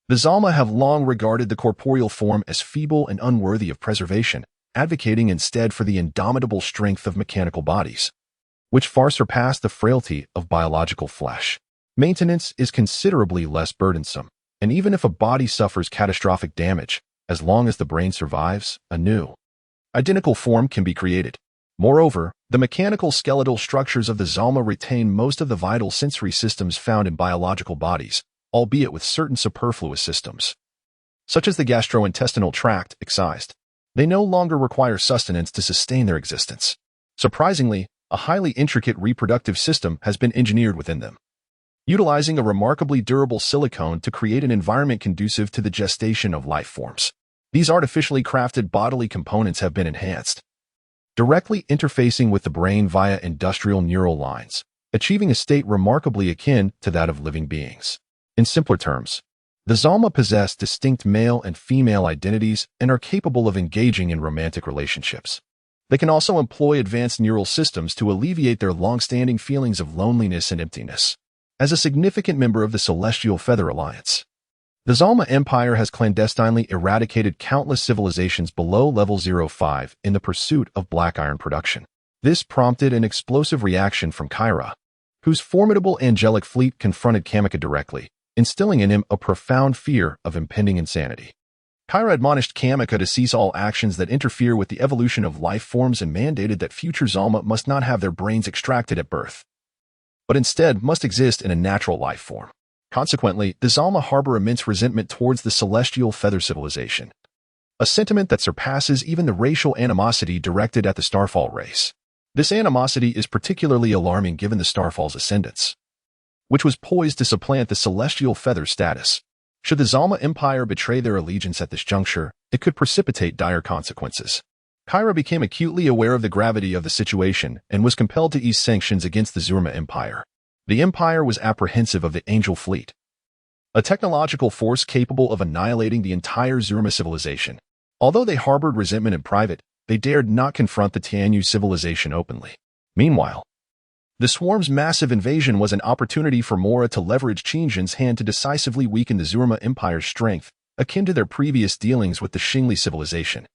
[SPEAKER 1] The Zalma have long regarded the corporeal form as feeble and unworthy of preservation, advocating instead for the indomitable strength of mechanical bodies, which far surpass the frailty of biological flesh. Maintenance is considerably less burdensome, and even if a body suffers catastrophic damage, as long as the brain survives, a new, identical form can be created. Moreover, the mechanical skeletal structures of the Zalma retain most of the vital sensory systems found in biological bodies, albeit with certain superfluous systems, such as the gastrointestinal tract, excised. They no longer require sustenance to sustain their existence. Surprisingly, a highly intricate reproductive system has been engineered within them, utilizing a remarkably durable silicone to create an environment conducive to the gestation of life forms. These artificially crafted bodily components have been enhanced, directly interfacing with the brain via industrial neural lines, achieving a state remarkably akin to that of living beings. In simpler terms, the Zalma possess distinct male and female identities and are capable of engaging in romantic relationships. They can also employ advanced neural systems to alleviate their long-standing feelings of loneliness and emptiness. As a significant member of the Celestial Feather Alliance, the Zalma Empire has clandestinely eradicated countless civilizations below level 05 in the pursuit of black iron production. This prompted an explosive reaction from Kyra, whose formidable angelic fleet confronted Kamika directly, instilling in him a profound fear of impending insanity. Kyra admonished Kamika to cease all actions that interfere with the evolution of life forms and mandated that future Zalma must not have their brains extracted at birth, but instead must exist in a natural life form. Consequently, the Zalma harbor immense resentment towards the celestial feather civilization, a sentiment that surpasses even the racial animosity directed at the Starfall race. This animosity is particularly alarming given the Starfall's ascendance, which was poised to supplant the celestial feather status. Should the Zalma Empire betray their allegiance at this juncture, it could precipitate dire consequences. Kyra became acutely aware of the gravity of the situation and was compelled to ease sanctions against the Zurma Empire. The Empire was apprehensive of the Angel Fleet, a technological force capable of annihilating the entire Zurma civilization. Although they harbored resentment in private, they dared not confront the Tianyu civilization openly. Meanwhile, the Swarm's massive invasion was an opportunity for Mora to leverage Qingjin's hand to decisively weaken the Zurma Empire's strength, akin to their previous dealings with the Xingli civilization,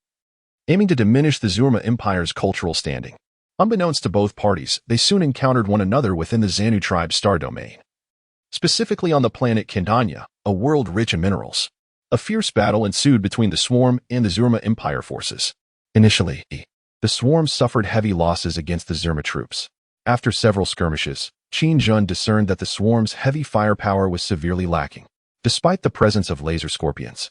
[SPEAKER 1] aiming to diminish the Zurma Empire's cultural standing. Unbeknownst to both parties, they soon encountered one another within the Xanu tribe's star domain, specifically on the planet Kindanya, a world rich in minerals. A fierce battle ensued between the Swarm and the Zurma Empire forces. Initially, the Swarm suffered heavy losses against the Zurma troops. After several skirmishes, Qin Jun discerned that the Swarm's heavy firepower was severely lacking. Despite the presence of laser scorpions,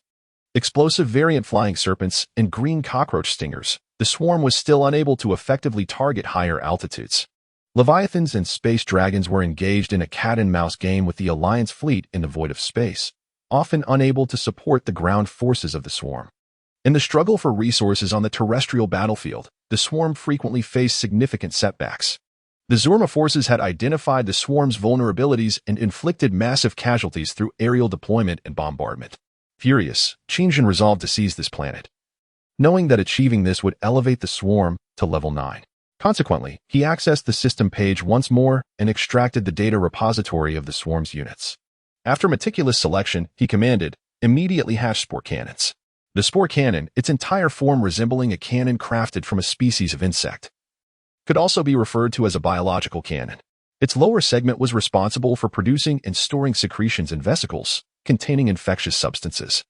[SPEAKER 1] explosive variant flying serpents, and green cockroach stingers, the Swarm was still unable to effectively target higher altitudes. Leviathans and space dragons were engaged in a cat-and-mouse game with the Alliance fleet in the void of space, often unable to support the ground forces of the Swarm. In the struggle for resources on the terrestrial battlefield, the Swarm frequently faced significant setbacks. The Zurma forces had identified the Swarm's vulnerabilities and inflicted massive casualties through aerial deployment and bombardment. Furious, Qingjin resolved to seize this planet, knowing that achieving this would elevate the Swarm to level 9. Consequently, he accessed the system page once more and extracted the data repository of the Swarm's units. After meticulous selection, he commanded, immediately hatch spore cannons. The spore cannon, its entire form resembling a cannon crafted from a species of insect, could also be referred to as a biological cannon. Its lower segment was responsible for producing and storing secretions in vesicles containing infectious substances.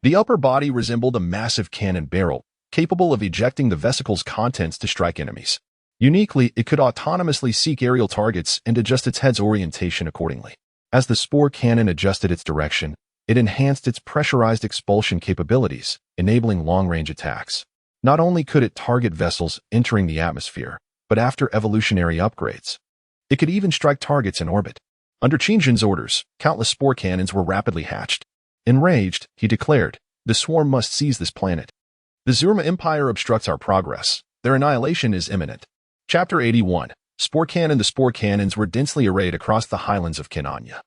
[SPEAKER 1] The upper body resembled a massive cannon barrel, capable of ejecting the vesicle's contents to strike enemies. Uniquely, it could autonomously seek aerial targets and adjust its head's orientation accordingly. As the spore cannon adjusted its direction, it enhanced its pressurized expulsion capabilities, enabling long-range attacks. Not only could it target vessels entering the atmosphere, but after evolutionary upgrades, it could even strike targets in orbit. Under Qingjin's orders, countless spore cannons were rapidly hatched. Enraged, he declared, the Swarm must seize this planet. The Zurma Empire obstructs our progress. Their annihilation is imminent. Chapter 81. Spore Cannon. The spore cannons were densely arrayed across the highlands of Kinanya.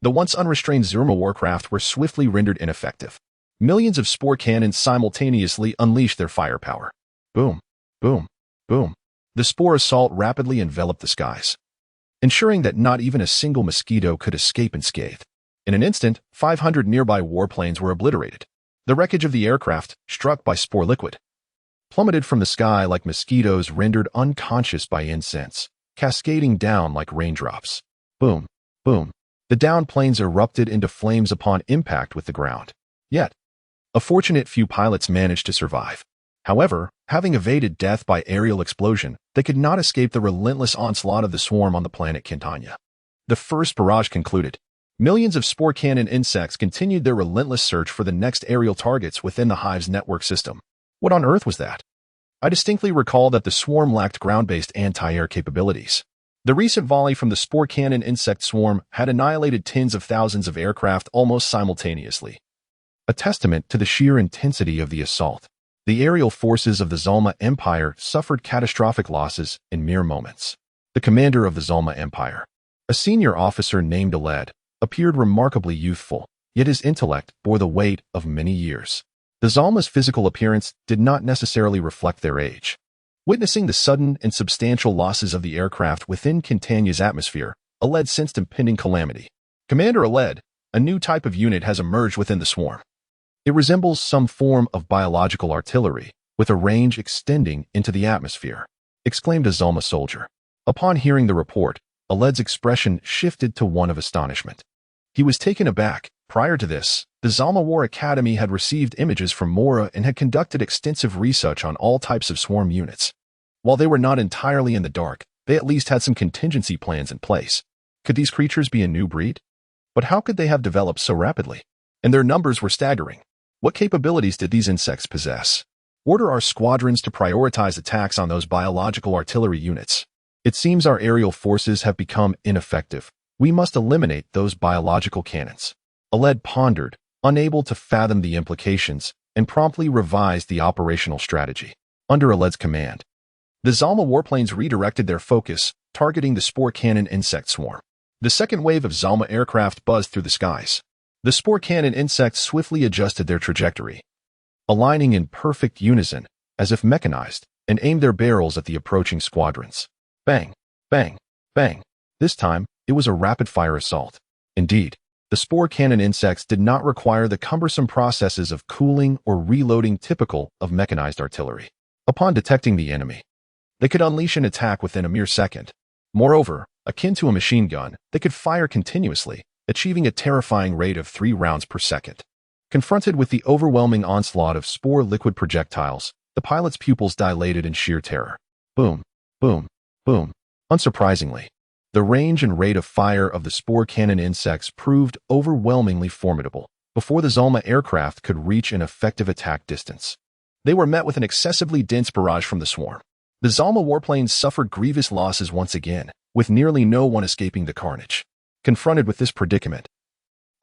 [SPEAKER 1] The once unrestrained Zurma warcraft were swiftly rendered ineffective. Millions of spore cannons simultaneously unleashed their firepower. Boom, boom, boom. The spore assault rapidly enveloped the skies, ensuring that not even a single mosquito could escape unscathed. In an instant, 500 nearby warplanes were obliterated. The wreckage of the aircraft, struck by spore liquid, plummeted from the sky like mosquitoes rendered unconscious by incense, cascading down like raindrops. Boom, boom. The downed planes erupted into flames upon impact with the ground. Yet, a fortunate few pilots managed to survive. However, having evaded death by aerial explosion, they could not escape the relentless onslaught of the Swarm on the planet Quintana. The first barrage concluded. Millions of spore cannon insects continued their relentless search for the next aerial targets within the Hive's network system. What on earth was that? I distinctly recall that the Swarm lacked ground-based anti-air capabilities. The recent volley from the spore cannon insect swarm had annihilated tens of thousands of aircraft almost simultaneously, a testament to the sheer intensity of the assault. The aerial forces of the Zalma Empire suffered catastrophic losses in mere moments. The commander of the Zalma Empire, a senior officer named Aled, appeared remarkably youthful, yet his intellect bore the weight of many years. The Zalma's physical appearance did not necessarily reflect their age. Witnessing the sudden and substantial losses of the aircraft within Quintanya's atmosphere, Aled sensed impending calamity. Commander Aled, a new type of unit has emerged within the swarm. It resembles some form of biological artillery, with a range extending into the atmosphere, exclaimed a Zalma soldier. Upon hearing the report, Aled's expression shifted to one of astonishment. He was taken aback. Prior to this, The Zalma War Academy had received images from Mora and had conducted extensive research on all types of swarm units. While they were not entirely in the dark, they at least had some contingency plans in place. Could these creatures be a new breed? But how could they have developed so rapidly? And their numbers were staggering. What capabilities did these insects possess? Order our squadrons to prioritize attacks on those biological artillery units. It seems our aerial forces have become ineffective. We must eliminate those biological cannons. Aled pondered, unable to fathom the implications, and promptly revised the operational strategy. Under Aled's command, the Zalma warplanes redirected their focus, targeting the spore cannon insect swarm. The second wave of Zalma aircraft buzzed through the skies. The spore cannon insects swiftly adjusted their trajectory, aligning in perfect unison, as if mechanized, and aimed their barrels at the approaching squadrons. Bang, bang, bang. This time, it was a rapid-fire assault. Indeed, the spore cannon insects did not require the cumbersome processes of cooling or reloading typical of mechanized artillery. Upon detecting the enemy, they could unleash an attack within a mere second. Moreover, akin to a machine gun, they could fire continuously, achieving a terrifying rate of 3 rounds per second. Confronted with the overwhelming onslaught of spore liquid projectiles, the pilot's pupils dilated in sheer terror. Boom, boom, boom. Unsurprisingly, the range and rate of fire of the spore cannon insects proved overwhelmingly formidable. Before the Zalma aircraft could reach an effective attack distance, they were met with an excessively dense barrage from the swarm. The Zalma warplanes suffered grievous losses once again, with nearly no one escaping the carnage. Confronted with this predicament,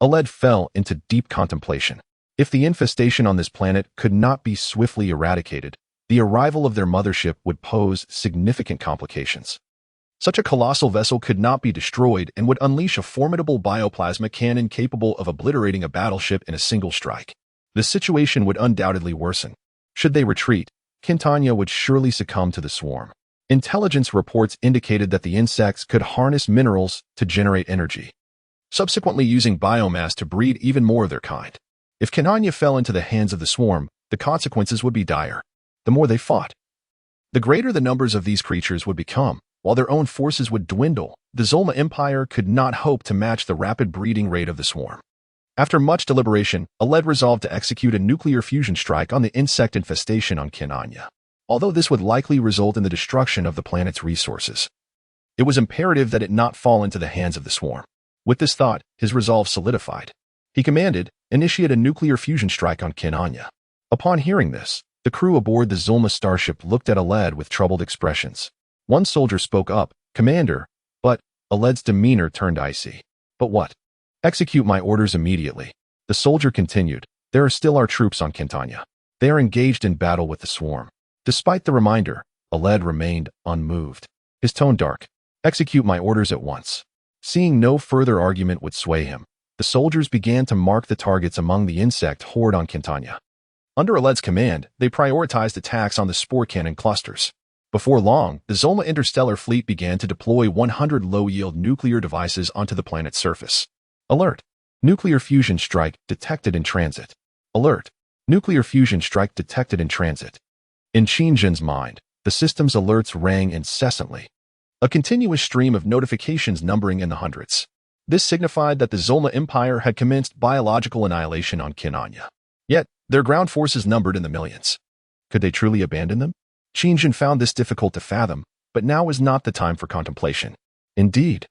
[SPEAKER 1] Aled fell into deep contemplation. If the infestation on this planet could not be swiftly eradicated, the arrival of their mothership would pose significant complications. Such a colossal vessel could not be destroyed and would unleash a formidable bioplasma cannon capable of obliterating a battleship in a single strike. The situation would undoubtedly worsen. Should they retreat, Quintana would surely succumb to the swarm. Intelligence reports indicated that the insects could harness minerals to generate energy, subsequently using biomass to breed even more of their kind. If Quintana fell into the hands of the swarm, the consequences would be dire. The more they fought, the greater the numbers of these creatures would become, while their own forces would dwindle. The Zalma Empire could not hope to match the rapid breeding rate of the swarm. After much deliberation, Aled resolved to execute a nuclear fusion strike on the insect infestation on Quintana. Although this would likely result in the destruction of the planet's resources, it was imperative that it not fall into the hands of the swarm. With this thought, his resolve solidified. He commanded, initiate a nuclear fusion strike on Quintana. Upon hearing this, the crew aboard the Zalma starship looked at Aled with troubled expressions. One soldier spoke up, "Commander," but Aled's demeanor turned icy. "But what?" "Execute my orders immediately." The soldier continued, "There are still our troops on Quintana. They are engaged in battle with the swarm." Despite the reminder, Aled remained unmoved. His tone dark. "Execute my orders at once." Seeing no further argument would sway him, the soldiers began to mark the targets among the insect horde on Quintana. Under Aled's command, they prioritized attacks on the spore cannon clusters. Before long, the Zalma interstellar fleet began to deploy 100 low-yield nuclear devices onto the planet's surface. Alert! Nuclear fusion strike detected in transit. Alert! Nuclear fusion strike detected in transit. In Qinzhen's mind, the system's alerts rang incessantly, a continuous stream of notifications numbering in the hundreds. This signified that the Zalma Empire had commenced biological annihilation on Quintana. Yet, their ground forces numbered in the millions. Could they truly abandon them? Qinzhen found this difficult to fathom, but now was not the time for contemplation. Indeed,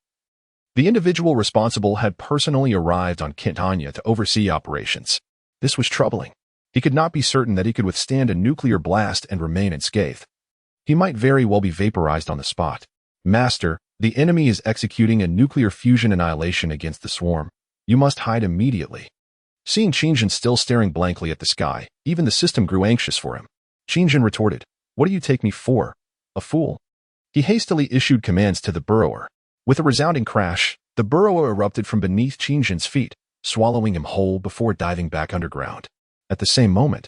[SPEAKER 1] the individual responsible had personally arrived on Quintana to oversee operations. This was troubling. He could not be certain that he could withstand a nuclear blast and remain unscathed. He might very well be vaporized on the spot. "Master, the enemy is executing a nuclear fusion annihilation against the swarm. You must hide immediately." Seeing Qinzhen still staring blankly at the sky, even the system grew anxious for him. Qinzhen retorted, "What do you take me for? A fool?" He hastily issued commands to the burrower. With a resounding crash, the burrower erupted from beneath Qinzhen's feet, swallowing him whole before diving back underground. At the same moment,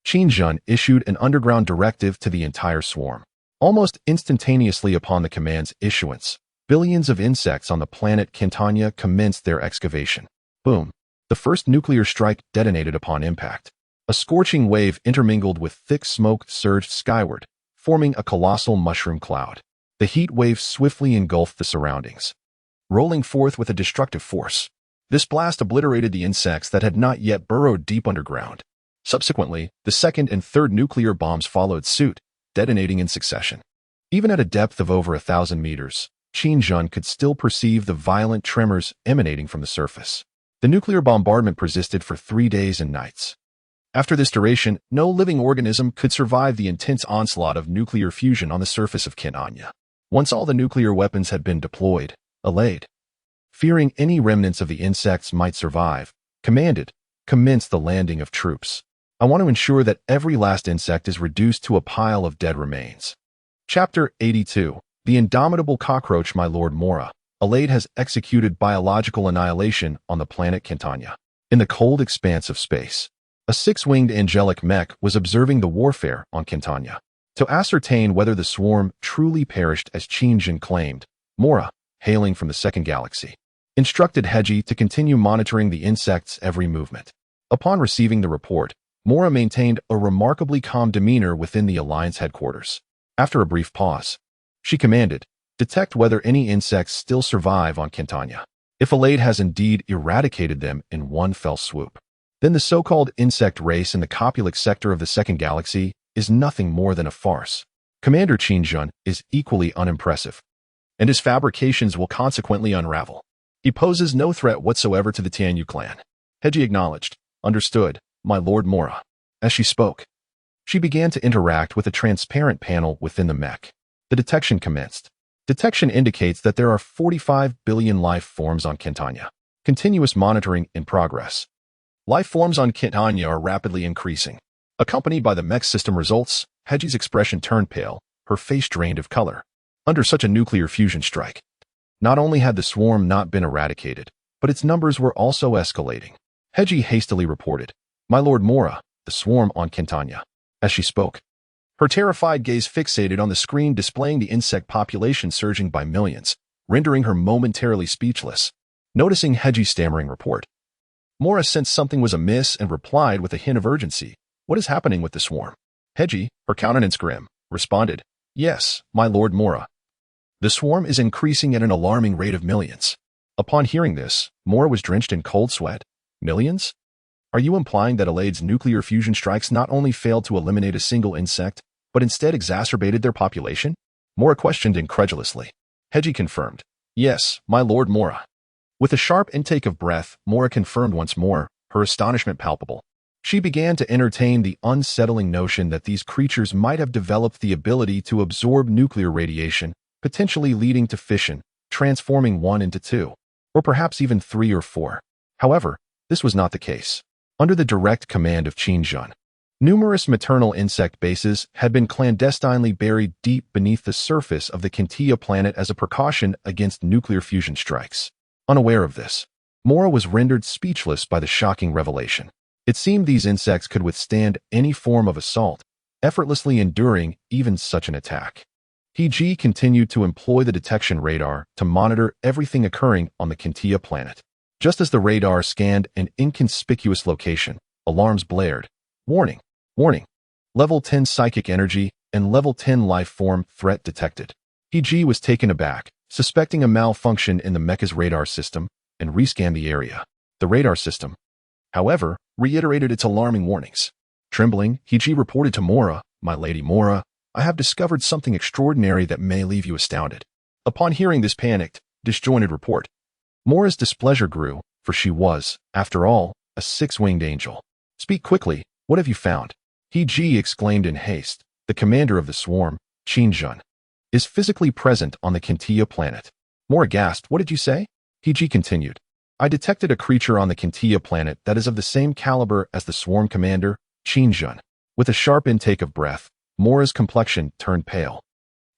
[SPEAKER 1] Qinzhen issued an underground directive to the entire swarm. Almost instantaneously upon the command's issuance, billions of insects on the planet Quintana commenced their excavation. Boom! The first nuclear strike detonated upon impact. A scorching wave intermingled with thick smoke surged skyward, forming a colossal mushroom cloud. The heat wave swiftly engulfed the surroundings, rolling forth with a destructive force. This blast obliterated the insects that had not yet burrowed deep underground. Subsequently, the second and third nuclear bombs followed suit, detonating in succession. Even at a depth of over 1,000 meters, Qin could still perceive the violent tremors emanating from the surface. The nuclear bombardment persisted for 3 days and nights. After this duration, no living organism could survive the intense onslaught of nuclear fusion on the surface of Qin. Once all the nuclear weapons had been deployed, Alade, fearing any remnants of the insects might survive, commenced the landing of troops. I want to ensure that every last insect is reduced to a pile of dead remains. Chapter 82. The Indomitable Cockroach. My Lord Mora, Alade has executed biological annihilation on the planet Quintana. In the cold expanse of space, a six-winged angelic mech was observing the warfare on Quintana. To ascertain whether the swarm truly perished as Qin claimed, Mora, hailing from the second galaxy, instructed Heji to continue monitoring the insect's every movement. Upon receiving the report, Mora maintained a remarkably calm demeanor within the Alliance headquarters. After a brief pause, she commanded, "Detect whether any insects still survive on Quintana. If Alade has indeed eradicated them in one fell swoop, then the so-called insect race in the Copulic sector of the second galaxy is nothing more than a farce. Commander Qin is equally unimpressive, and his fabrications will consequently unravel. He poses no threat whatsoever to the Tianyu clan." Heji acknowledged. "Understood, my Lord Mora." As she spoke, she began to interact with a transparent panel within the mech. The detection commenced. Detection indicates that there are 45 billion life forms on Quintana. Continuous monitoring in progress. Life forms on Quintana are rapidly increasing. Accompanied by the mech system results, Heji's expression turned pale, her face drained of color. Under such a nuclear fusion strike, not only had the swarm not been eradicated, but its numbers were also escalating. Heji hastily reported, "My Lord Mora, the swarm on Quintana." As she spoke, her terrified gaze fixated on the screen displaying the insect population surging by millions, rendering her momentarily speechless. Noticing Heji's stammering report, Mora sensed something was amiss and replied with a hint of urgency, "What is happening with the swarm?" Heji, her countenance grim, responded, "Yes, my Lord Mora. The swarm is increasing at an alarming rate of millions." Upon hearing this, Mora was drenched in cold sweat. Millions? Are you implying that Alade's nuclear fusion strikes not only failed to eliminate a single insect, but instead exacerbated their population? Mora questioned incredulously. Heji confirmed, "Yes, my Lord Mora." With a sharp intake of breath, Mora confirmed once more, her astonishment palpable. She began to entertain the unsettling notion that these creatures might have developed the ability to absorb nuclear radiation, potentially leading to fission, transforming one into two, or perhaps even 3 or 4. However, this was not the case. Under the direct command of Qin, numerous maternal insect bases had been clandestinely buried deep beneath the surface of the Quintana planet as a precaution against nuclear fusion strikes. Unaware of this, Mora was rendered speechless by the shocking revelation. It seemed these insects could withstand any form of assault, effortlessly enduring even such an attack. Heji continued to employ the detection radar to monitor everything occurring on the Quintana planet. Just as the radar scanned an inconspicuous location, alarms blared. "Warning! Warning! Level 10 psychic energy and level 10 life form threat detected." Heji was taken aback, suspecting a malfunction in the mecha's radar system, and rescanned the area. The radar system, however, reiterated its alarming warnings. Trembling, Heji reported to Mora, "My Lady Mora, I have discovered something extraordinary that may leave you astounded." Upon hearing this panicked, disjointed report, Mora's displeasure grew, for she was, after all, a six-winged angel. "Speak quickly, what have you found?" Heji exclaimed in haste. "The commander of the swarm, Qin, is physically present on the Quintana planet." Mora gasped. "What did you say?" Heji continued, "I detected a creature on the Quintana planet that is of the same caliber as the swarm commander, Qin." With a sharp intake of breath, Mora's complexion turned pale.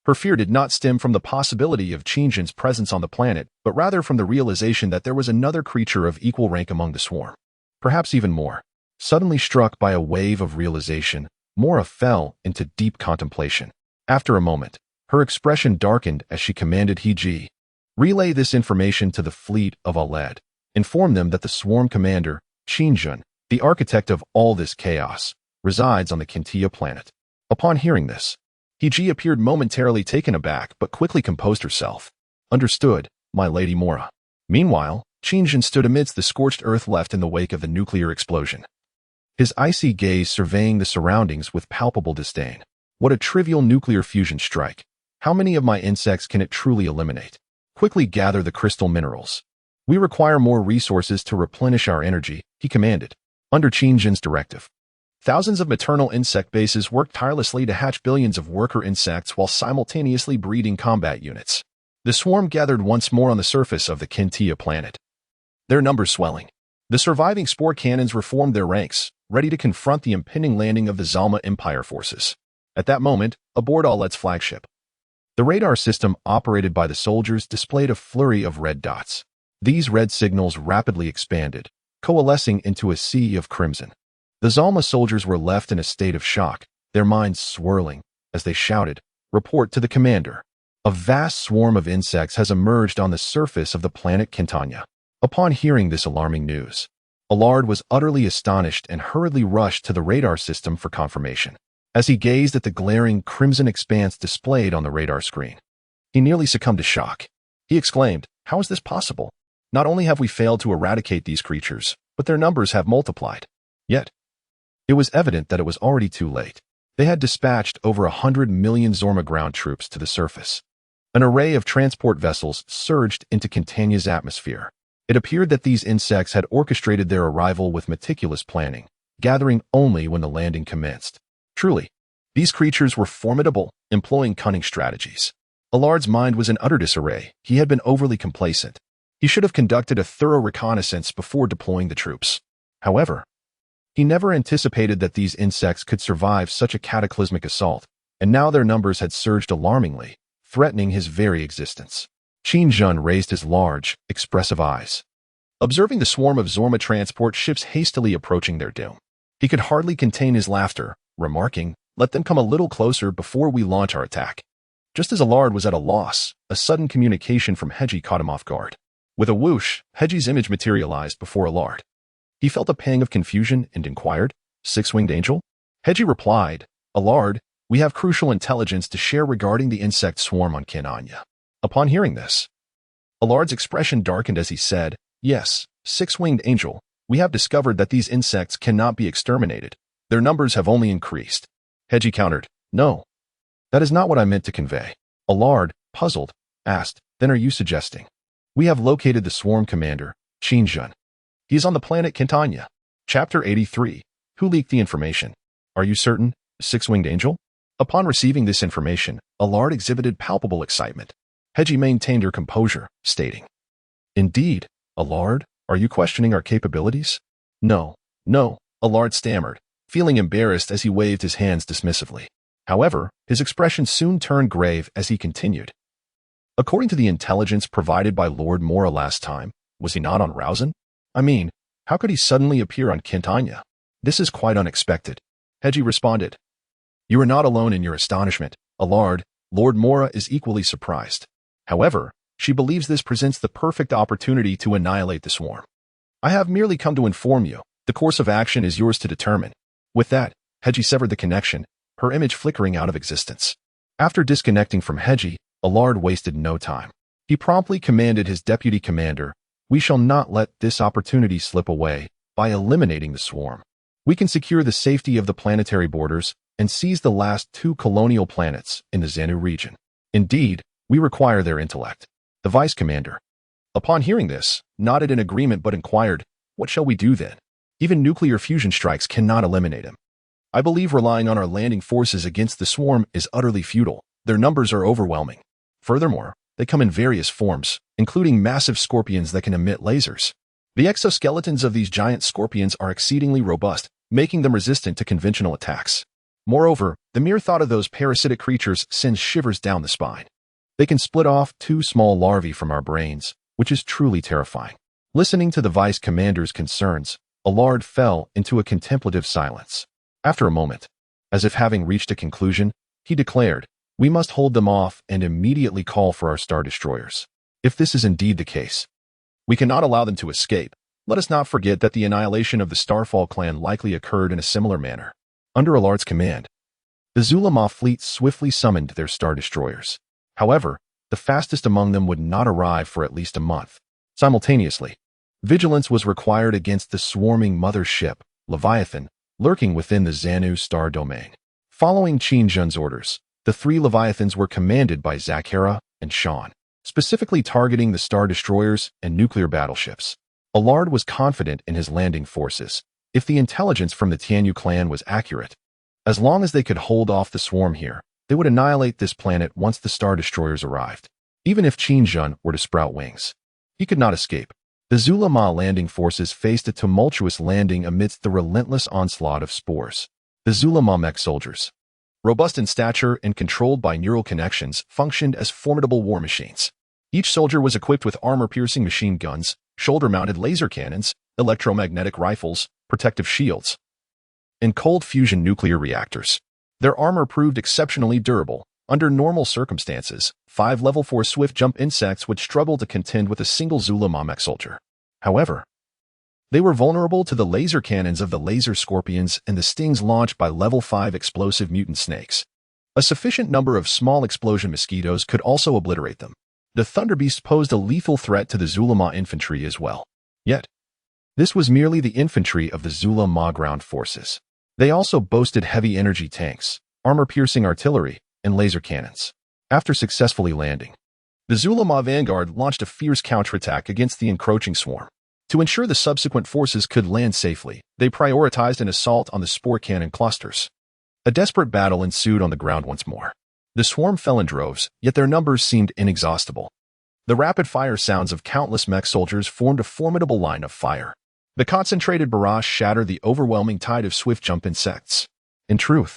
[SPEAKER 1] Her fear did not stem from the possibility of Qin's presence on the planet, but rather from the realization that there was another creature of equal rank among the swarm. Perhaps even more. Suddenly struck by a wave of realization, Mora fell into deep contemplation. After a moment, her expression darkened as she commanded Heji, "Relay this information to the fleet of Alade. Inform them that the swarm commander, Qin, the architect of all this chaos, resides on the Quintana planet." Upon hearing this, Heji appeared momentarily taken aback but quickly composed herself. "Understood, my Lady Mora." Meanwhile, Qingjin stood amidst the scorched earth left in the wake of the nuclear explosion. His icy gaze surveying the surroundings with palpable disdain. What a trivial nuclear fusion strike. How many of my insects can it truly eliminate? Quickly gather the crystal minerals. We require more resources to replenish our energy, he commanded. Under Qingjin's directive, thousands of maternal insect bases worked tirelessly to hatch billions of worker insects while simultaneously breeding combat units. The swarm gathered once more on the surface of the Kintia planet, their numbers swelling. The surviving spore cannons reformed their ranks, ready to confront the impending landing of the Zalma Empire forces. At that moment, aboard Aulet's flagship, the radar system operated by the soldiers displayed a flurry of red dots. These red signals rapidly expanded, coalescing into a sea of crimson. The Zalma soldiers were left in a state of shock, their minds swirling, as they shouted, "Report to the commander. A vast swarm of insects has emerged on the surface of the planet Quintana." Upon hearing this alarming news, Allard was utterly astonished and hurriedly rushed to the radar system for confirmation. As he gazed at the glaring crimson expanse displayed on the radar screen, he nearly succumbed to shock. He exclaimed, "How is this possible? Not only have we failed to eradicate these creatures, but their numbers have multiplied." Yet, it was evident that it was already too late. They had dispatched over 100 million Zorma ground troops to the surface. An array of transport vessels surged into Quintana's atmosphere. It appeared that these insects had orchestrated their arrival with meticulous planning, gathering only when the landing commenced. Truly, these creatures were formidable, employing cunning strategies. Allard's mind was in utter disarray. He had been overly complacent. He should have conducted a thorough reconnaissance before deploying the troops. However, he never anticipated that these insects could survive such a cataclysmic assault, and now their numbers had surged alarmingly, threatening his very existence. Qingjin raised his large, expressive eyes, observing the swarm of Zorma transport ships hastily approaching their doom. He could hardly contain his laughter, remarking, "Let them come a little closer before we launch our attack." Just as Allard was at a loss, a sudden communication from Heji caught him off guard. With a whoosh, Heji's image materialized before Allard. He felt a pang of confusion and inquired, "Six-winged angel?" Heji replied, "Allard, we have crucial intelligence to share regarding the insect swarm on Quintana." Upon hearing this, Allard's expression darkened as he said, "Yes, six-winged angel, we have discovered that these insects cannot be exterminated. Their numbers have only increased." Heji countered, "No, that is not what I meant to convey." Allard, puzzled, asked, "Then are you suggesting?" "We have located the swarm commander, Qingjin. He is on the planet Quintana." Chapter 83. Who leaked the information? "Are you certain, six-winged angel?" Upon receiving this information, Allard exhibited palpable excitement. Heji maintained her composure, stating, "Indeed, Allard, are you questioning our capabilities?" No, Allard stammered, feeling embarrassed as he waved his hands dismissively. However, his expression soon turned grave as he continued. "According to the intelligence provided by Lord Mora last time, was he not on Rausen? I mean, how could he suddenly appear on Quintana? This is quite unexpected." Heji responded, "You are not alone in your astonishment, Allard. Lord Mora is equally surprised. However, she believes this presents the perfect opportunity to annihilate the swarm. I have merely come to inform you. The course of action is yours to determine." With that, Heji severed the connection, her image flickering out of existence. After disconnecting from Heji, Allard wasted no time. He promptly commanded his deputy commander, "We shall not let this opportunity slip away. By eliminating the swarm, we can secure the safety of the planetary borders and seize the last two colonial planets in the Xanu region. Indeed, we require their intellect." The vice commander, upon hearing this, nodded in agreement but inquired, "What shall we do then? Even nuclear fusion strikes cannot eliminate him. I believe relying on our landing forces against the swarm is utterly futile. Their numbers are overwhelming. Furthermore, they come in various forms, including massive scorpions that can emit lasers. The exoskeletons of these giant scorpions are exceedingly robust, making them resistant to conventional attacks. Moreover, the mere thought of those parasitic creatures sends shivers down the spine. They can split off two small larvae from our brains, which is truly terrifying." Listening to the vice commander's concerns, Allard fell into a contemplative silence. After a moment, as if having reached a conclusion, he declared, "We must hold them off and immediately call for our star destroyers. If this is indeed the case, we cannot allow them to escape. Let us not forget that the annihilation of the Starfall clan likely occurred in a similar manner." Under Allard's command, the Zulama fleet swiftly summoned their star destroyers. However, the fastest among them would not arrive for at least a month. Simultaneously, Vigilance was required against the swarming mother ship, Leviathan, lurking within the Xanu star domain. Following Qin orders, the three Leviathans were commanded by Zakhara and Shan, specifically targeting the star destroyers and nuclear battleships. Allard was confident in his landing forces. If the intelligence from the Tianyu clan was accurate, as long as they could hold off the swarm here, they would annihilate this planet once the star destroyers arrived. Even if Qin were to sprout wings, he could not escape. The Zulama landing forces faced a tumultuous landing amidst the relentless onslaught of spores. The Zulama mech soldiers, robust in stature and controlled by neural connections, functioned as formidable war machines. Each soldier was equipped with armor-piercing machine guns, shoulder-mounted laser cannons, electromagnetic rifles, protective shields, and cold fusion nuclear reactors. Their armor proved exceptionally durable. Under normal circumstances, 5 level 4 swift jump insects would struggle to contend with a single Zulama mech soldier. However, they were vulnerable to the laser cannons of the laser scorpions and the stings launched by level 5 explosive mutant snakes. A sufficient number of small explosion mosquitoes could also obliterate them. The Thunderbeast posed a lethal threat to the Zulama infantry as well. Yet, this was merely the infantry of the Zulama ground forces. They also boasted heavy energy tanks, armor-piercing artillery, and laser cannons. After successfully landing, the Zulama vanguard launched a fierce counterattack against the encroaching swarm. To ensure the subsequent forces could land safely, they prioritized an assault on the spore cannon clusters. A desperate battle ensued on the ground once more. The swarm fell in droves, yet their numbers seemed inexhaustible. The rapid-fire sounds of countless mech soldiers formed a formidable line of fire. The concentrated barrage shattered the overwhelming tide of swift-jump insects. In truth,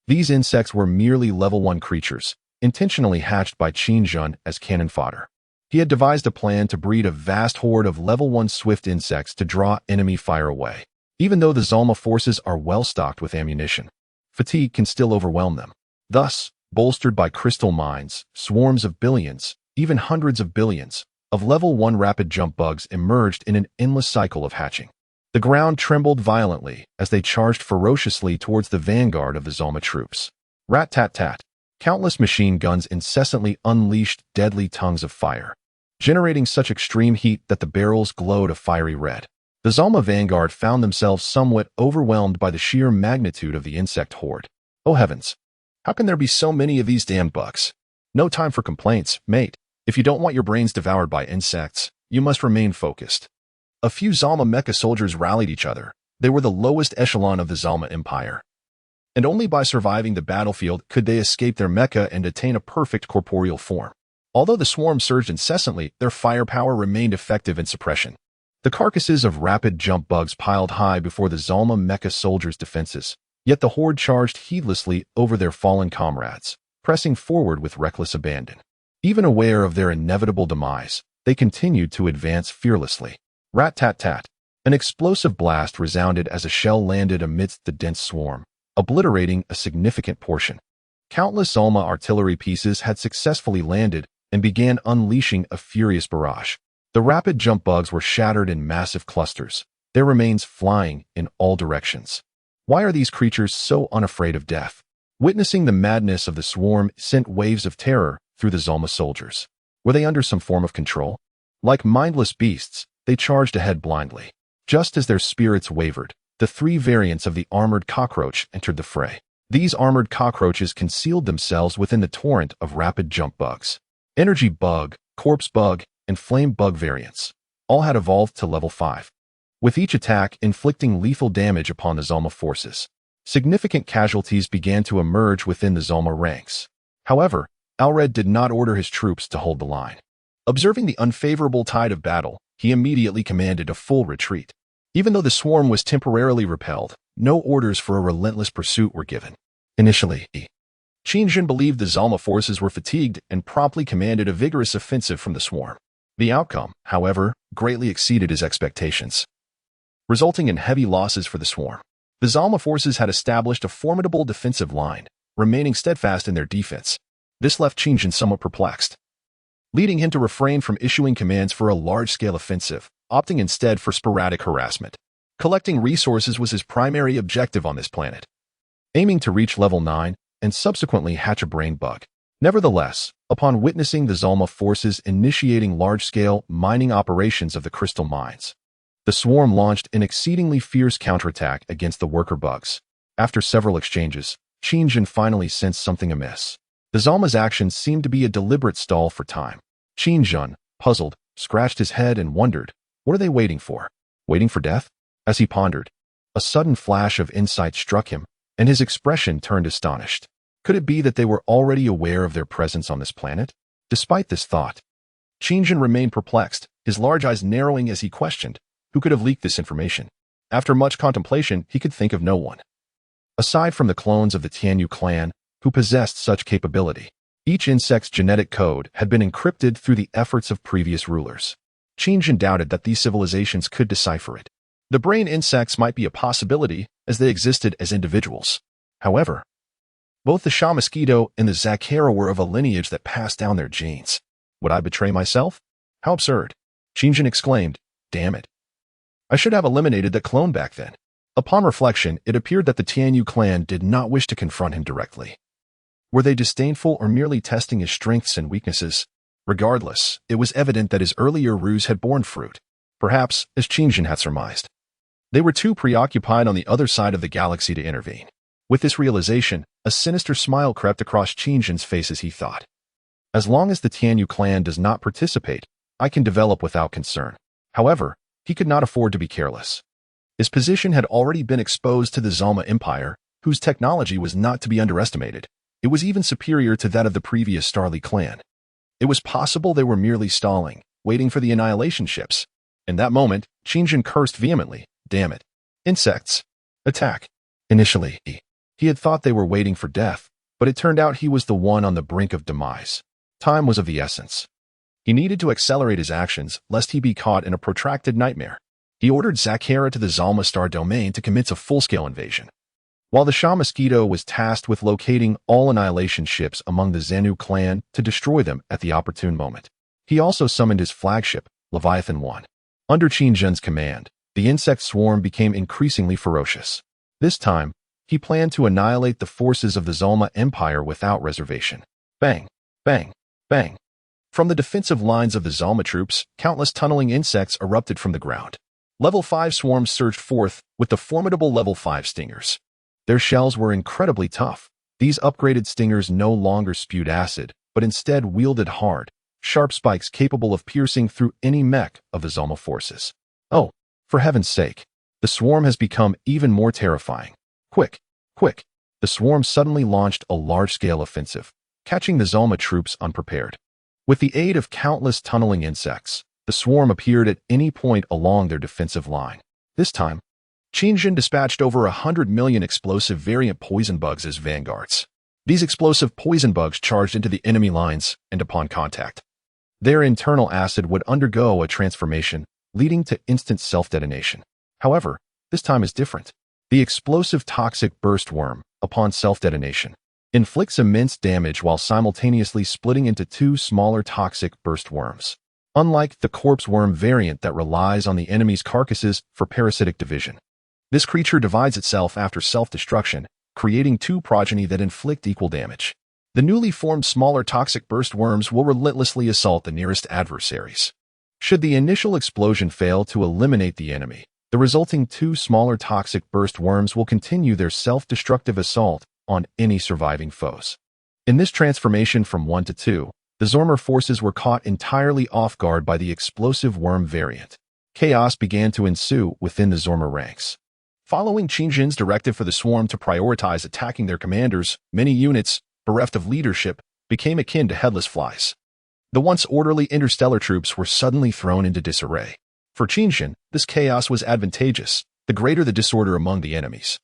[SPEAKER 1] these insects were merely level 1 creatures, intentionally hatched by Qin as cannon fodder. He had devised a plan to breed a vast horde of level 1 swift insects to draw enemy fire away. Even though the Zulma forces are well stocked with ammunition, fatigue can still overwhelm them. Thus, bolstered by crystal mines, swarms of billions, even hundreds of billions, of level 1 rapid jump bugs emerged in an endless cycle of hatching. The ground trembled violently as they charged ferociously towards the vanguard of the Zulma troops. Rat-tat-tat. Countless machine guns incessantly unleashed deadly tongues of fire, generating such extreme heat that the barrels glowed a fiery red. The Zulma vanguard found themselves somewhat overwhelmed by the sheer magnitude of the insect horde. Oh heavens! How can there be so many of these damned bugs? No time for complaints, mate. If you don't want your brains devoured by insects, you must remain focused. A few Zulma mecha soldiers rallied each other. They were the lowest echelon of the Zulma Empire. And only by surviving the battlefield could they escape their mecha and attain a perfect corporeal form. Although the swarm surged incessantly, their firepower remained effective in suppression. The carcasses of rapid jump bugs piled high before the Zulma mecha soldiers' defenses, yet the horde charged heedlessly over their fallen comrades, pressing forward with reckless abandon. Even aware of their inevitable demise, they continued to advance fearlessly. Rat-tat-tat. An explosive blast resounded as a shell landed amidst the dense swarm, obliterating a significant portion. Countless Zulma artillery pieces had successfully landed and began unleashing a furious barrage. The rapid jump bugs were shattered in massive clusters, their remains flying in all directions. Why are these creatures so unafraid of death? Witnessing the madness of the swarm sent waves of terror through the Zulma soldiers. Were they under some form of control? Like mindless beasts, they charged ahead blindly. Just as their spirits wavered, the 3 variants of the armored cockroach entered the fray. These armored cockroaches concealed themselves within the torrent of rapid jump bugs. Energy bug, corpse bug, and flame bug variants all had evolved to level 5, with each attack inflicting lethal damage upon the Zulma forces. Significant casualties began to emerge within the Zulma ranks. However, Alred did not order his troops to hold the line. Observing the unfavorable tide of battle, he immediately commanded a full retreat. Even though the swarm was temporarily repelled, no orders for a relentless pursuit were given. Initially, Qin believed the Zulma forces were fatigued and promptly commanded a vigorous offensive from the swarm. The outcome, however, greatly exceeded his expectations, resulting in heavy losses for the swarm. The Zulma forces had established a formidable defensive line, remaining steadfast in their defense. This left Qin somewhat perplexed, leading him to refrain from issuing commands for a large-scale offensive, opting instead for sporadic harassment. Collecting resources was his primary objective on this planet, aiming to reach level 9 and subsequently hatch a brain bug. Nevertheless, upon witnessing the Zulma forces initiating large-scale mining operations of the crystal mines, The swarm launched an exceedingly fierce counterattack against the worker bugs. After several exchanges, Qingjin finally sensed something amiss. The Zalma's actions seemed to be a deliberate stall for time. Qingjin, puzzled, scratched his head and wondered, what are they waiting for? Waiting for death? As he pondered, a sudden flash of insight struck him, and his expression turned astonished. Could it be that they were already aware of their presence on this planet? Despite this thought, Qingjin remained perplexed, his large eyes narrowing as he questioned, who could have leaked this information? After much contemplation, he could think of no one. Aside from the clones of the Tianyu clan, who possessed such capability, each insect's genetic code had been encrypted through the efforts of previous rulers. Qingjin doubted that these civilizations could decipher it. The brain insects might be a possibility, as they existed as individuals. However, both the Sha mosquito and the Zakhara were of a lineage that passed down their genes. Would I betray myself? How absurd. Qingjin exclaimed, damn it. I should have eliminated that clone back then. Upon reflection, it appeared that the Tianyu clan did not wish to confront him directly. Were they disdainful or merely testing his strengths and weaknesses? Regardless, it was evident that his earlier ruse had borne fruit. Perhaps, as Qingjin had surmised. They were too preoccupied on the other side of the galaxy to intervene. With this realization, a sinister smile crept across Qingjin's face as he thought. As long as the Tianyu clan does not participate, I can develop without concern. However, he could not afford to be careless. His position had already been exposed to the Zalma Empire, whose technology was not to be underestimated. It was even superior to that of the previous Starly clan. It was possible they were merely stalling, waiting for the annihilation ships. In that moment, Qingjin cursed vehemently, damn it. Insects. Attack. Initially, he had thought they were waiting for death, but it turned out he was the one on the brink of demise. Time was of the essence. He needed to accelerate his actions, lest he be caught in a protracted nightmare. He ordered Zakhara to the Zalma Star domain to commence a full-scale invasion. While the Sha mosquito was tasked with locating all annihilation ships among the Zenu clan to destroy them at the opportune moment. He also summoned his flagship, Leviathan 1. Under Qingjin's command, the insect swarm became increasingly ferocious. This time, he planned to annihilate the forces of the Zalma Empire without reservation. Bang, bang, bang. From the defensive lines of the Zalma troops, countless tunneling insects erupted from the ground. Level 5 swarms surged forth with the formidable Level 5 stingers. Their shells were incredibly tough. These upgraded stingers no longer spewed acid, but instead wielded hard, sharp spikes capable of piercing through any mech of the Zalma forces. Oh, for heaven's sake, the swarm has become even more terrifying. Quick, quick. The swarm suddenly launched a large-scale offensive, catching the Zalma troops unprepared. With the aid of countless tunneling insects, the swarm appeared at any point along their defensive line. This time, Qingjin dispatched over 100 million explosive variant poison bugs as vanguards. These explosive poison bugs charged into the enemy lines, and upon contact, their internal acid would undergo a transformation, leading to instant self-detonation. However, this time is different. The explosive toxic burst worm, upon self-detonation, inflicts immense damage while simultaneously splitting into two smaller toxic burst worms. Unlike the corpse worm variant that relies on the enemy's carcasses for parasitic division, this creature divides itself after self-destruction, creating two progeny that inflict equal damage. The newly formed smaller toxic burst worms will relentlessly assault the nearest adversaries. Should the initial explosion fail to eliminate the enemy, the resulting two smaller toxic burst worms will continue their self-destructive assault on any surviving foes. In this transformation from 1 to 2, the Zormer forces were caught entirely off guard by the explosive worm variant. Chaos began to ensue within the Zormer ranks. Following Qingjin's directive for the swarm to prioritize attacking their commanders, many units, bereft of leadership, became akin to headless flies. The once orderly interstellar troops were suddenly thrown into disarray. For Qingjin, this chaos was advantageous. The greater the disorder among the enemies,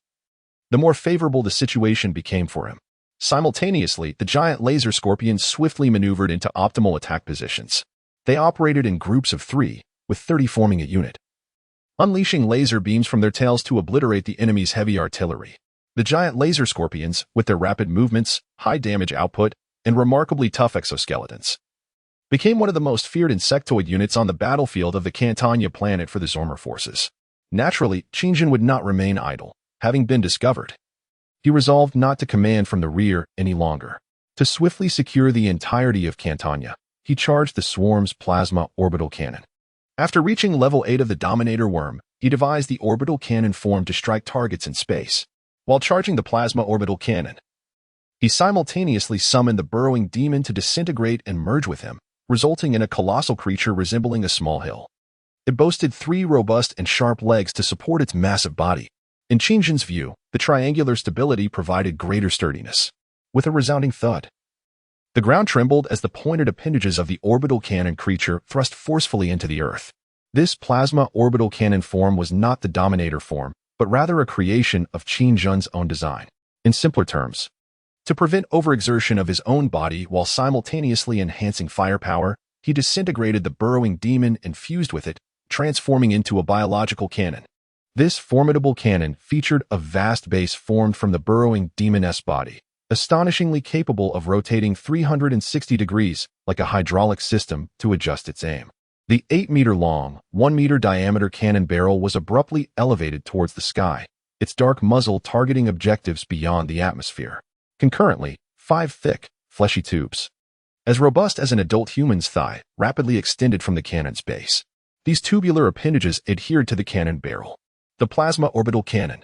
[SPEAKER 1] the more favorable the situation became for him. Simultaneously, the giant laser scorpions swiftly maneuvered into optimal attack positions. They operated in groups of 3, with 30 forming a unit, unleashing laser beams from their tails to obliterate the enemy's heavy artillery. The giant laser scorpions, with their rapid movements, high damage output, and remarkably tough exoskeletons, became one of the most feared insectoid units on the battlefield of the Cantania planet for the Zormer forces. Naturally, Qingjin would not remain idle, having been discovered. He resolved not to command from the rear any longer. To swiftly secure the entirety of Cantania, he charged the swarm's plasma orbital cannon. After reaching level 8 of the Dominator worm, he devised the orbital cannon form to strike targets in space. While charging the plasma orbital cannon, he simultaneously summoned the burrowing demon to disintegrate and merge with him, resulting in a colossal creature resembling a small hill. It boasted 3 robust and sharp legs to support its massive body. In Qingjin's view, the triangular stability provided greater sturdiness. With a resounding thud, the ground trembled as the pointed appendages of the orbital cannon creature thrust forcefully into the earth. This plasma orbital cannon form was not the Dominator form, but rather a creation of Qingjin's own design. In simpler terms, to prevent overexertion of his own body while simultaneously enhancing firepower, he disintegrated the burrowing demon and fused with it, transforming into a biological cannon. This formidable cannon featured a vast base formed from the burrowing demon's body, astonishingly capable of rotating 360 degrees like a hydraulic system to adjust its aim. The 8-meter-long, 1-meter diameter cannon barrel was abruptly elevated towards the sky, its dark muzzle targeting objectives beyond the atmosphere. Concurrently, 5 thick, fleshy tubes, as robust as an adult human's thigh, rapidly extended from the cannon's base. These tubular appendages adhered to the cannon barrel. The plasma orbital cannon,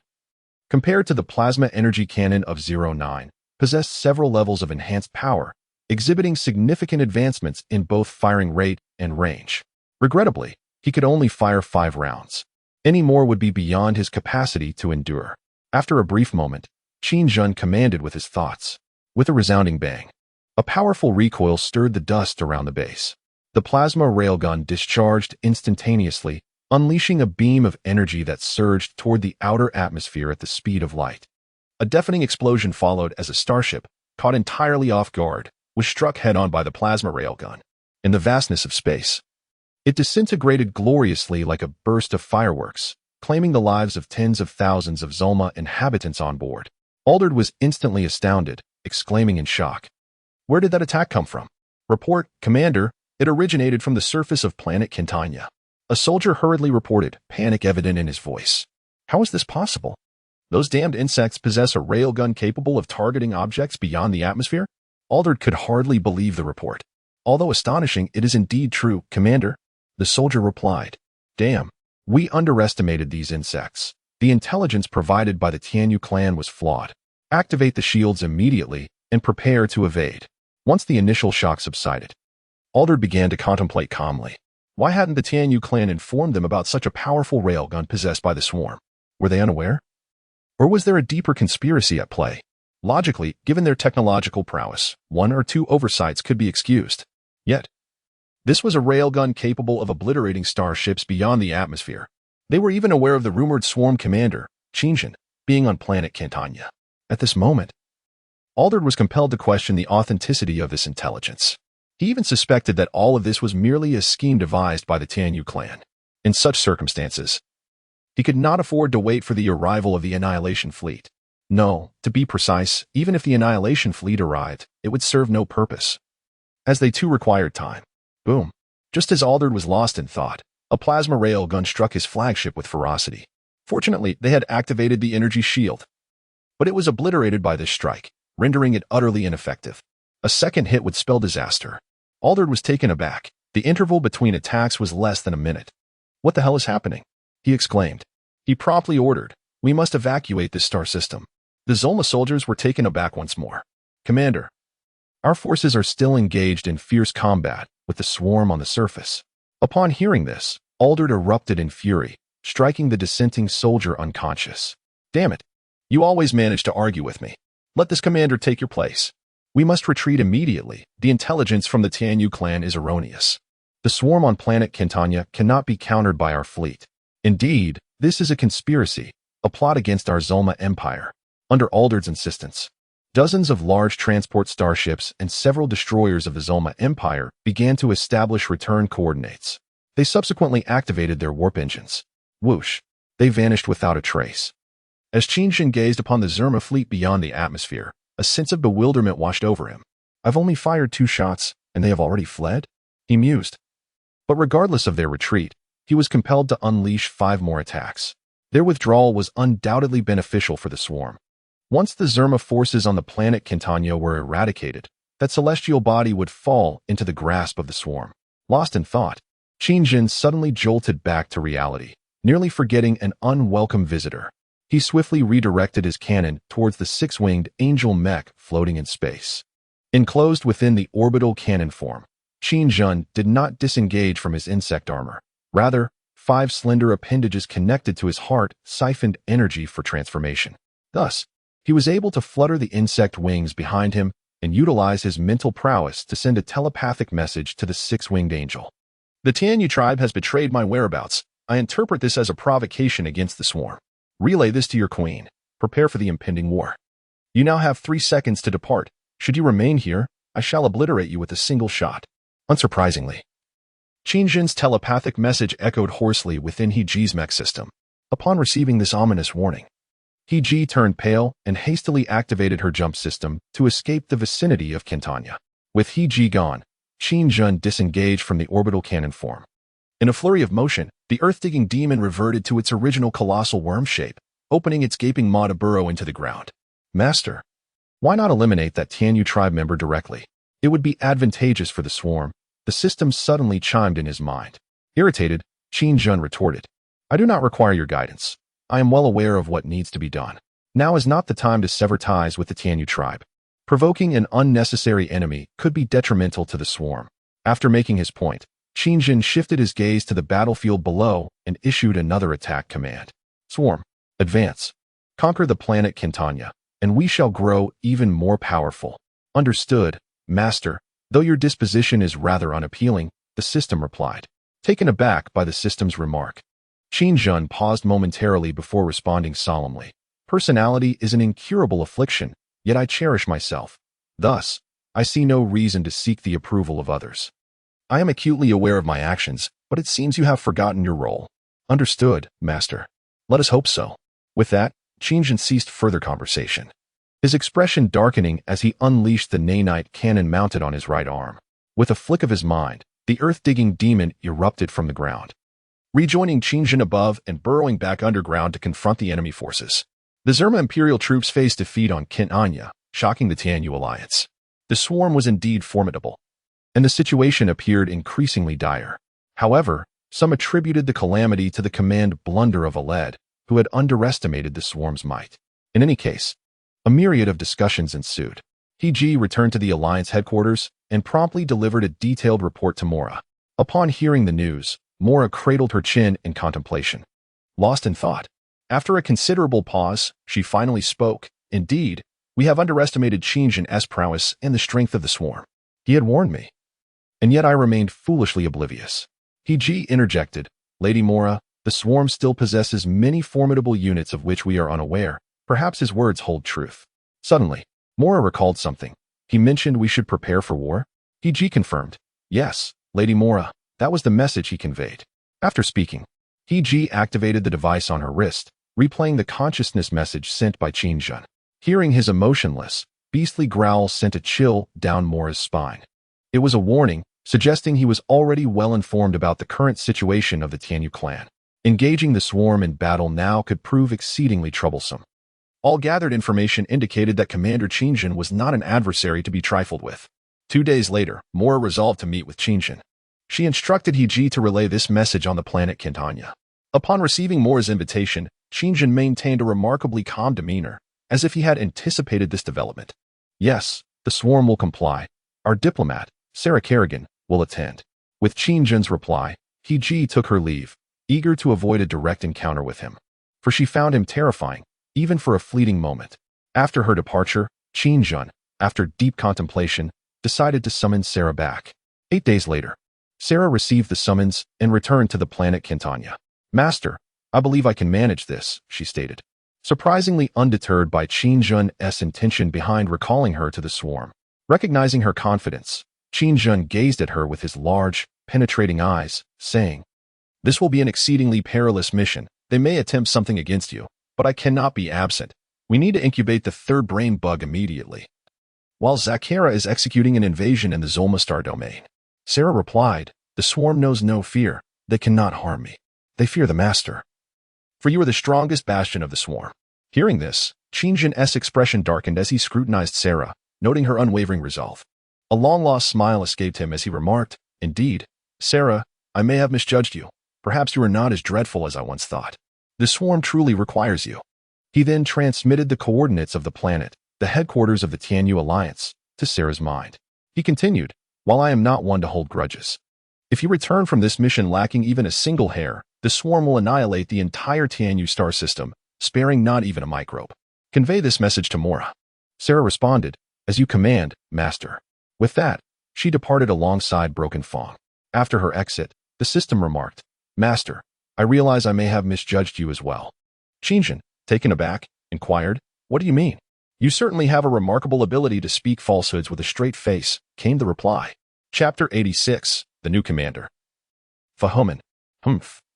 [SPEAKER 1] compared to the plasma energy cannon of 09, possessed several levels of enhanced power, exhibiting significant advancements in both firing rate and range. Regrettably, he could only fire 5 rounds. Any more would be beyond his capacity to endure. After a brief moment, Qingjin commanded with his thoughts. With a resounding bang, a powerful recoil stirred the dust around the base. The plasma railgun discharged instantaneously, unleashing a beam of energy that surged toward the outer atmosphere at the speed of light. A deafening explosion followed as a starship, caught entirely off guard, was struck head-on by the plasma railgun. In the vastness of space, it disintegrated gloriously like a burst of fireworks, claiming the lives of tens of thousands of Zulma inhabitants on board. Alderd was instantly astounded, exclaiming in shock, "Where did that attack come from?" "Report, Commander, it originated from the surface of planet Quintania." A soldier hurriedly reported, panic evident in his voice. "How is this possible? Those damned insects possess a railgun capable of targeting objects beyond the atmosphere?" Alderd could hardly believe the report. "Although astonishing, it is indeed true, Commander," the soldier replied. "Damn, we underestimated these insects. The intelligence provided by the Tianyu clan was flawed. Activate the shields immediately and prepare to evade." Once the initial shock subsided, Alderd began to contemplate calmly. Why hadn't the Tianyu clan informed them about such a powerful railgun possessed by the swarm? Were they unaware? Or was there a deeper conspiracy at play? Logically, given their technological prowess, 1 or 2 oversights could be excused. Yet, this was a railgun capable of obliterating starships beyond the atmosphere. They were even aware of the rumored swarm commander, Qingjin, being on planet Quintania. At this moment, Alderd was compelled to question the authenticity of this intelligence. He even suspected that all of this was merely a scheme devised by the Tianyu clan. In such circumstances, he could not afford to wait for the arrival of the Annihilation Fleet. No, to be precise, even if the Annihilation Fleet arrived, it would serve no purpose, as they too required time. Boom. Just as Alderd was lost in thought, a plasma railgun struck his flagship with ferocity. Fortunately, they had activated the energy shield, but it was obliterated by this strike, rendering it utterly ineffective. A second hit would spell disaster. Alderd was taken aback. The interval between attacks was less than a minute. "What the hell is happening?" he exclaimed. He promptly ordered, "We must evacuate this star system." The Zulma soldiers were taken aback once more. "Commander, our forces are still engaged in fierce combat with the swarm on the surface." Upon hearing this, Alderd erupted in fury, striking the dissenting soldier unconscious. "Damn it! You always manage to argue with me. Let this commander take your place. We must retreat immediately. The intelligence from the Tianyu clan is erroneous. The swarm on planet Quintania cannot be countered by our fleet. Indeed, this is a conspiracy, a plot against our Zulma empire." Under Alderd's insistence, dozens of large transport starships and several destroyers of the Zulma empire began to establish return coordinates. They subsequently activated their warp engines. Whoosh! They vanished without a trace. As Qingjin gazed upon the Zerma fleet beyond the atmosphere, a sense of bewilderment washed over him. "I've only fired 2 shots, and they have already fled?" he mused. But regardless of their retreat, he was compelled to unleash 5 more attacks. Their withdrawal was undoubtedly beneficial for the swarm. Once the Zerma forces on the planet Quintania were eradicated, that celestial body would fall into the grasp of the swarm. Lost in thought, Qin suddenly jolted back to reality, nearly forgetting an unwelcome visitor. He swiftly redirected his cannon towards the six-winged angel mech floating in space. Enclosed within the orbital cannon form, Qin did not disengage from his insect armor. Rather, 5 slender appendages connected to his heart siphoned energy for transformation. Thus, he was able to flutter the insect wings behind him and utilize his mental prowess to send a telepathic message to the six-winged angel. The Tianyu tribe has betrayed my whereabouts. I interpret this as a provocation against the swarm. Relay this to your queen. Prepare for the impending war. You now have 3 seconds to depart. Should you remain here, I shall obliterate you with a single shot. Unsurprisingly, Qin's telepathic message echoed hoarsely within Heji's mech system. Upon receiving this ominous warning, Heji turned pale and hastily activated her jump system to escape the vicinity of Quintana. With Heji gone, Qin disengaged from the orbital cannon form. In a flurry of motion, the earth-digging demon reverted to its original colossal worm shape, opening its gaping maw to burrow into the ground. Master, why not eliminate that Tianyu tribe member directly? It would be advantageous for the swarm. The system suddenly chimed in his mind. Irritated, Qin retorted, I do not require your guidance. I am well aware of what needs to be done. Now is not the time to sever ties with the Tianyu tribe. Provoking an unnecessary enemy could be detrimental to the swarm. After making his point, Qin shifted his gaze to the battlefield below and issued another attack command. Swarm, advance. Conquer the planet Quintana, and we shall grow even more powerful. Understood, Master. Though your disposition is rather unappealing, the system replied. Taken aback by the system's remark, Qin paused momentarily before responding solemnly. Personality is an incurable affliction, yet I cherish myself. Thus, I see no reason to seek the approval of others. I am acutely aware of my actions, but it seems you have forgotten your role. Understood, Master. Let us hope so. With that, Qin ceased further conversation, his expression darkening as he unleashed the nanite cannon mounted on his right arm. With a flick of his mind, the earth-digging demon erupted from the ground, rejoining Qin above and burrowing back underground to confront the enemy forces. The Zerma Imperial troops faced defeat on Quintana, shocking the Tianyu alliance. The swarm was indeed formidable, and the situation appeared increasingly dire. However, some attributed the calamity to the command blunder of Aled, who had underestimated the swarm's might. In any case, a myriad of discussions ensued. Heji returned to the alliance headquarters and promptly delivered a detailed report to Mora. Upon hearing the news, Mora cradled her chin in contemplation, lost in thought. After a considerable pause, she finally spoke. Indeed, we have underestimated Qin's prowess and the strength of the swarm. He had warned me, and yet I remained foolishly oblivious. Heji interjected, Lady Mora, the swarm still possesses many formidable units of which we are unaware. Perhaps his words hold truth. Suddenly, Mora recalled something. He mentioned we should prepare for war? Heji confirmed. Yes, Lady Mora, that was the message he conveyed. After speaking, Heji activated the device on her wrist, replaying the consciousness message sent by Qin. Hearing his emotionless, beastly growl sent a chill down Mora's spine. It was a warning, suggesting he was already well informed about the current situation of the Tianyu clan. Engaging the swarm in battle now could prove exceedingly troublesome. All gathered information indicated that Commander Qin was not an adversary to be trifled with. 2 days later, Mora resolved to meet with Qin. She instructed Heji to relay this message on the planet Quintana. Upon receiving Mora's invitation, Qin maintained a remarkably calm demeanor, as if he had anticipated this development. Yes, the swarm will comply. Our diplomat, Sarah Kerrigan, will attend. With Qin's reply, Heji took her leave, eager to avoid a direct encounter with him, for she found him terrifying, even for a fleeting moment. After her departure, Qin, after deep contemplation, decided to summon Sarah back. 8 days later, Sarah received the summons and returned to the planet Quintana. Master, I believe I can manage this, she stated, surprisingly undeterred by Qin's intention behind recalling her to the swarm. Recognizing her confidence, Qin gazed at her with his large, penetrating eyes, saying, This will be an exceedingly perilous mission. They may attempt something against you, but I cannot be absent. We need to incubate the third brain bug immediately, while Zakera is executing an invasion in the Zolma star domain. Sarah replied, The swarm knows no fear. They cannot harm me. They fear the master. For you are the strongest bastion of the swarm. Hearing this, Qin's expression darkened as he scrutinized Sarah, noting her unwavering resolve. A long-lost smile escaped him as he remarked, Indeed, Sarah, I may have misjudged you. Perhaps you are not as dreadful as I once thought. The swarm truly requires you. He then transmitted the coordinates of the planet, the headquarters of the Tianyu Alliance, to Sarah's mind. He continued, while I am not one to hold grudges. If you return from this mission lacking even a single hair, the swarm will annihilate the entire Tianyu star system, sparing not even a microbe. Convey this message to Mora. Sarah responded, as you command, Master. With that, she departed alongside Broken Fong. After her exit, the system remarked, Master, I realize I may have misjudged you as well. Qingjin, taken aback, inquired, What do you mean? You certainly have a remarkable ability to speak falsehoods with a straight face, came the reply. Chapter 86, The New Commander. Fahoman.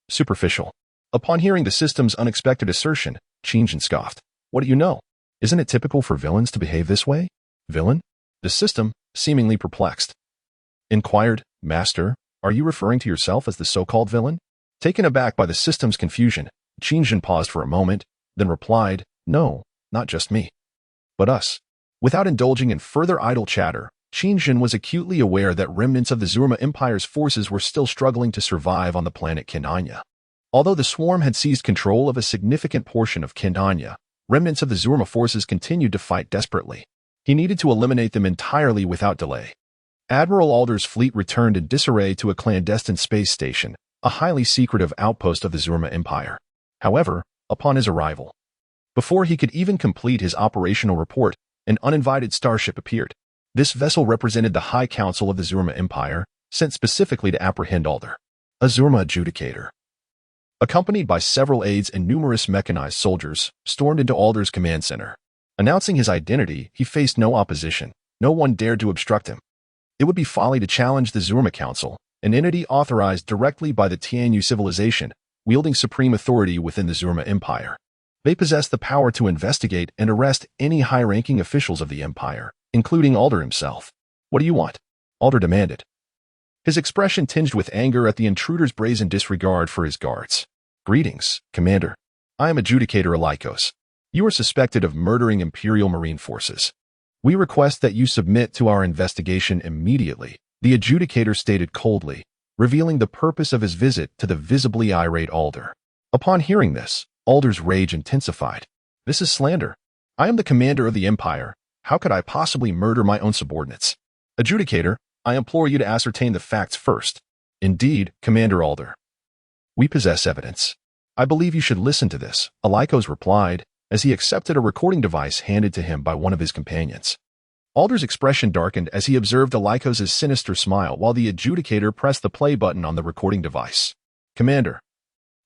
[SPEAKER 1] Superficial. Upon hearing the system's unexpected assertion, Qingjin scoffed. What do you know? Isn't it typical for villains to behave this way? Villain? The system, seemingly perplexed, inquired, Master, are you referring to yourself as the so-called villain? Taken aback by the system's confusion, Qingjin paused for a moment, then replied, No, not just me, but us. Without indulging in further idle chatter, Qingjin was acutely aware that remnants of the Zurma Empire's forces were still struggling to survive on the planet Kindanya. Although the swarm had seized control of a significant portion of Kindanya, remnants of the Zurma forces continued to fight desperately. He needed to eliminate them entirely without delay. Admiral Alder's fleet returned in disarray to a clandestine space station, a highly secretive outpost of the Zurma Empire. However, upon his arrival, before he could even complete his operational report, an uninvited starship appeared. This vessel represented the High Council of the Zurma Empire, sent specifically to apprehend Alder, a Zurma adjudicator. Accompanied by several aides and numerous mechanized soldiers, stormed into Alder's command center. Announcing his identity, he faced no opposition. No one dared to obstruct him. It would be folly to challenge the Zurma Council, an entity authorized directly by the Tianyu civilization, wielding supreme authority within the Zurma Empire. They possessed the power to investigate and arrest any high-ranking officials of the Empire, including Alder himself. What do you want? Alder demanded, his expression tinged with anger at the intruder's brazen disregard for his guards. Greetings, Commander. I am Adjudicator Alikos. You are suspected of murdering Imperial Marine forces. We request that you submit to our investigation immediately, the adjudicator stated coldly, revealing the purpose of his visit to the visibly irate Alder. Upon hearing this, Alder's rage intensified. This is slander. I am the commander of the Empire. How could I possibly murder my own subordinates? Adjudicator, I implore you to ascertain the facts first. Indeed, Commander Alder. We possess evidence. I believe you should listen to this, Alikos replied, as he accepted a recording device handed to him by one of his companions. Alder's expression darkened as he observed Alikos' sinister smile while the adjudicator pressed the play button on the recording device. Commander,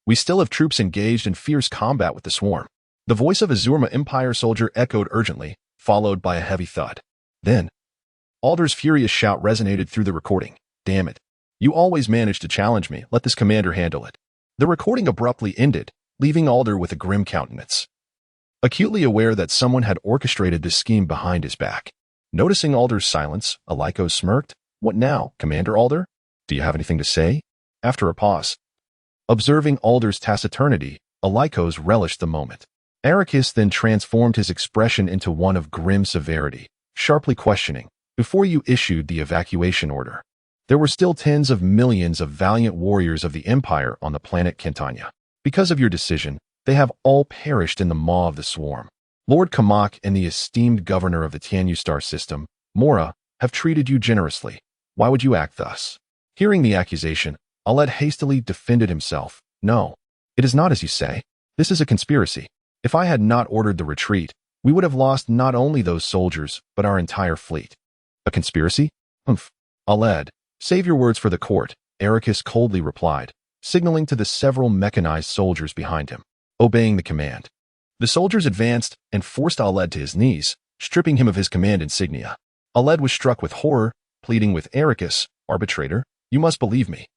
[SPEAKER 1] we still have troops engaged in fierce combat with the swarm. The voice of a Zurma Empire soldier echoed urgently, followed by a heavy thud. Then, Alder's furious shout resonated through the recording. Damn it. You always manage to challenge me. Let this commander handle it. The recording abruptly ended, leaving Alder with a grim countenance. Acutely aware that someone had orchestrated this scheme behind his back. Noticing Alder's silence, Alikos smirked. What now, Commander Alder? Do you have anything to say? After a pause. Observing Alder's taciturnity, Alikos relished the moment. Arrakis then transformed his expression into one of grim severity, sharply questioning, before you issued the evacuation order, there were still tens of millions of valiant warriors of the Empire on the planet Kentanya. Because of your decision, they have all perished in the maw of the swarm. Lord Kamak and the esteemed governor of the Tianyu star system, Mora, have treated you generously. Why would you act thus? Hearing the accusation, Aled hastily defended himself. No, it is not as you say. This is a conspiracy. If I had not ordered the retreat, we would have lost not only those soldiers, but our entire fleet. A conspiracy? Aled, save your words for the court, Arrakis coldly replied, signaling to the several mechanized soldiers behind him. Obeying the command, the soldiers advanced and forced Aled to his knees, stripping him of his command insignia. Aled was struck with horror, pleading with Arrakis, Arbitrator, you must believe me.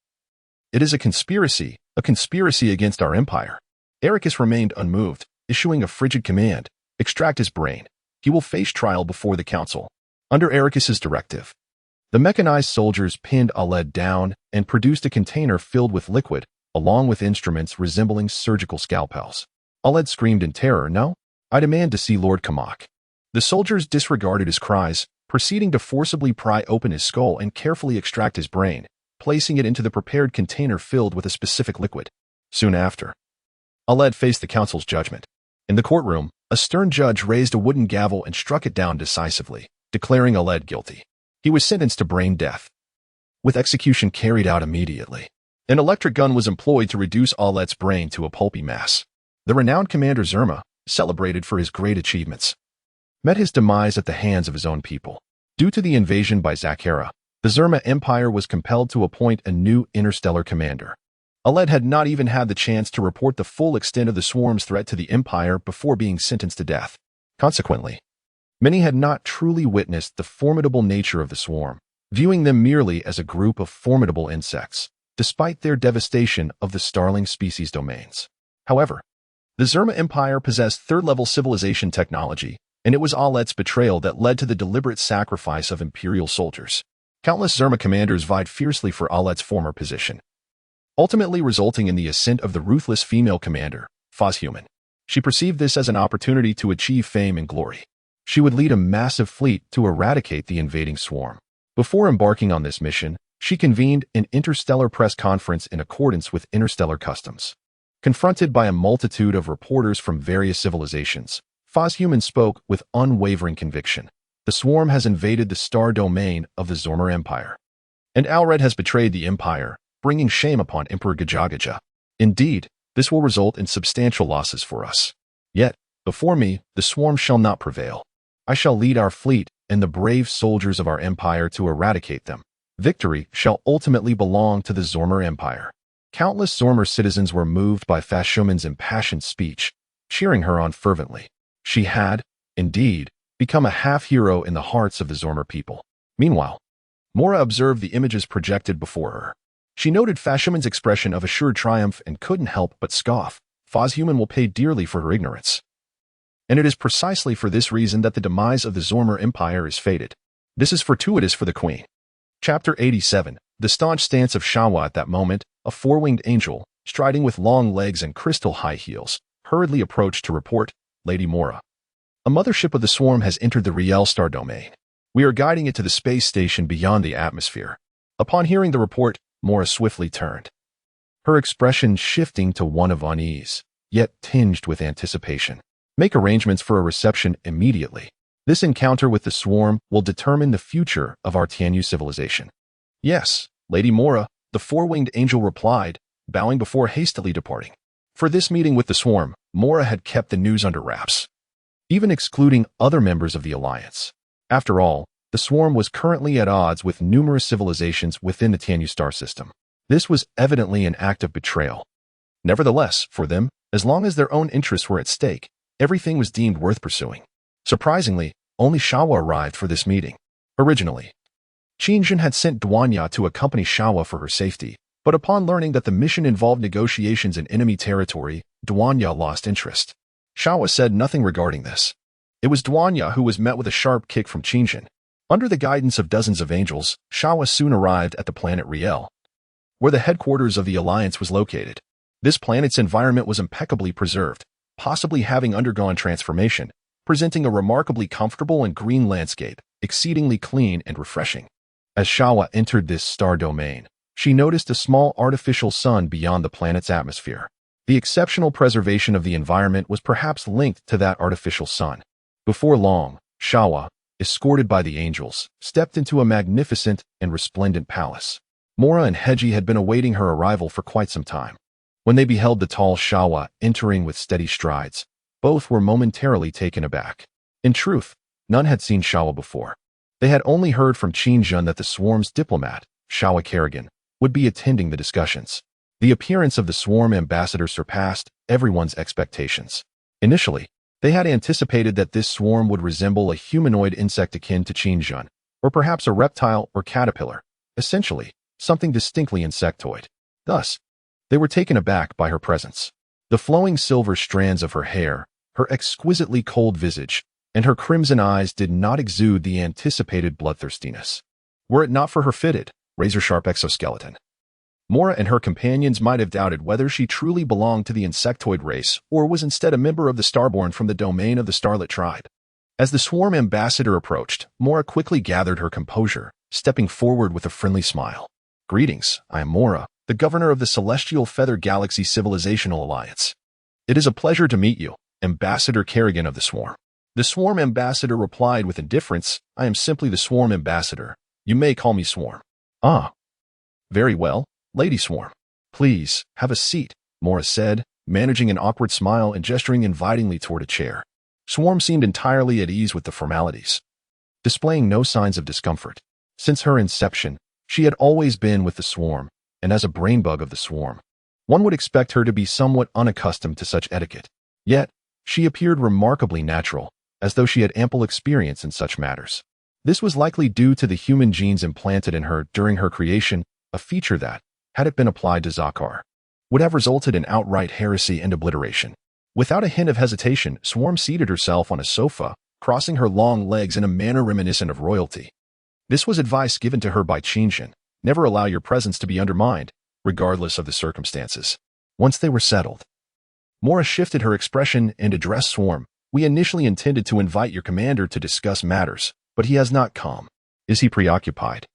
[SPEAKER 1] It is a conspiracy against our empire. Arrakis remained unmoved, issuing a frigid command, extract his brain. He will face trial before the council. Under Arrakis' directive, the mechanized soldiers pinned Aled down and produced a container filled with liquid, along with instruments resembling surgical scalpels. Aled screamed in terror, No, I demand to see Lord Kamak. The soldiers disregarded his cries, proceeding to forcibly pry open his skull and carefully extract his brain, placing it into the prepared container filled with a specific liquid. Soon after, Aled faced the council's judgment. In the courtroom, a stern judge raised a wooden gavel and struck it down decisively, declaring Aled guilty. He was sentenced to brain death, with execution carried out immediately. An electric gun was employed to reduce Aled's brain to a pulpy mass. The renowned Commander Zerma, celebrated for his great achievements, met his demise at the hands of his own people. Due to the invasion by Zakhara, the Zerma Empire was compelled to appoint a new interstellar commander. Aled had not even had the chance to report the full extent of the swarm's threat to the Empire before being sentenced to death. Consequently, many had not truly witnessed the formidable nature of the swarm, viewing them merely as a group of formidable insects, despite their devastation of the starling species domains. However, the Zerma Empire possessed third-level civilization technology, and it was Aled's betrayal that led to the deliberate sacrifice of Imperial soldiers. Countless Zerma commanders vied fiercely for Aled's former position, ultimately resulting in the ascent of the ruthless female commander, Fazhuman. She perceived this as an opportunity to achieve fame and glory. She would lead a massive fleet to eradicate the invading swarm. Before embarking on this mission, she convened an interstellar press conference in accordance with interstellar customs. Confronted by a multitude of reporters from various civilizations, Fazhuman spoke with unwavering conviction. The swarm has invaded the star domain of the Zormer Empire, and Alred has betrayed the Empire, bringing shame upon Emperor Gajagaja. Indeed, this will result in substantial losses for us. Yet, before me, the swarm shall not prevail. I shall lead our fleet and the brave soldiers of our empire to eradicate them. Victory shall ultimately belong to the Zormer Empire. Countless Zormer citizens were moved by Fazhuman's impassioned speech, cheering her on fervently. She had, indeed, become a half-hero in the hearts of the Zormer people. Meanwhile, Mora observed the images projected before her. She noted Fazhuman's expression of assured triumph and couldn't help but scoff. Fazhuman will pay dearly for her ignorance. And it is precisely for this reason that the demise of the Zormer Empire is fated. This is fortuitous for the Queen. Chapter 87. The staunch stance of Shawa at that moment, a four-winged angel, striding with long legs and crystal high heels, hurriedly approached to report, Lady Mora. A mothership of the swarm has entered the Riel star domain. We are guiding it to the space station beyond the atmosphere. Upon hearing the report, Mora swiftly turned, her expression shifting to one of unease, yet tinged with anticipation. Make arrangements for a reception immediately. This encounter with the swarm will determine the future of our Tianyu civilization. Yes, Lady Mora, the four-winged angel replied, bowing before hastily departing. For this meeting with the swarm, Mora had kept the news under wraps, even excluding other members of the alliance. After all, the swarm was currently at odds with numerous civilizations within the Tianyu star system. This was evidently an act of betrayal. Nevertheless, for them, as long as their own interests were at stake, everything was deemed worth pursuing. Surprisingly, only Shawa arrived for this meeting. Originally, Qingjun had sent Duanya to accompany Shawa for her safety, but upon learning that the mission involved negotiations in enemy territory, Duanya lost interest. Shawa said nothing regarding this. It was Duanya who was met with a sharp kick from Qingjun. Under the guidance of dozens of angels, Shawa soon arrived at the planet Riel, where the headquarters of the Alliance was located. This planet's environment was impeccably preserved, possibly having undergone transformation, presenting a remarkably comfortable and green landscape, exceedingly clean and refreshing. As Shawa entered this star domain, she noticed a small artificial sun beyond the planet's atmosphere. The exceptional preservation of the environment was perhaps linked to that artificial sun. Before long, Shawa, escorted by the angels, stepped into a magnificent and resplendent palace. Mora and Heji had been awaiting her arrival for quite some time. When they beheld the tall Shawa entering with steady strides, both were momentarily taken aback. In truth, none had seen Shawa before. They had only heard from Qingjun that the swarm's diplomat, Shawa Kerrigan, would be attending the discussions. The appearance of the swarm ambassador surpassed everyone's expectations. Initially, they had anticipated that this swarm would resemble a humanoid insect akin to Qingjun, or perhaps a reptile or caterpillar, essentially, something distinctly insectoid. Thus, they were taken aback by her presence. The flowing silver strands of her hair, her exquisitely cold visage, and her crimson eyes did not exude the anticipated bloodthirstiness. Were it not for her fitted, razor-sharp exoskeleton, Mora and her companions might have doubted whether she truly belonged to the insectoid race or was instead a member of the Starborn from the domain of the Starlit tribe. As the swarm ambassador approached, Mora quickly gathered her composure, stepping forward with a friendly smile. Greetings, I am Mora, the governor of the Celestial Feather Galaxy Civilizational Alliance. It is a pleasure to meet you, Ambassador Kerrigan of the Swarm. The Swarm Ambassador replied with indifference, I am simply the Swarm Ambassador. You may call me Swarm. Ah. Very well, Lady Swarm. Please, have a seat, Mora said, managing an awkward smile and gesturing invitingly toward a chair. Swarm seemed entirely at ease with the formalities, displaying no signs of discomfort. Since her inception, she had always been with the Swarm, and as a brainbug of the Swarm, one would expect her to be somewhat unaccustomed to such etiquette. Yet, she appeared remarkably natural, as though she had ample experience in such matters. This was likely due to the human genes implanted in her during her creation, a feature that, had it been applied to Zakar, would have resulted in outright heresy and obliteration. Without a hint of hesitation, Swarm seated herself on a sofa, crossing her long legs in a manner reminiscent of royalty. This was advice given to her by Qinshan. Never allow your presence to be undermined, regardless of the circumstances. Once they were settled, Mora shifted her expression and addressed Swarm. We initially intended to invite your commander to discuss matters, but he has not come. Is he preoccupied?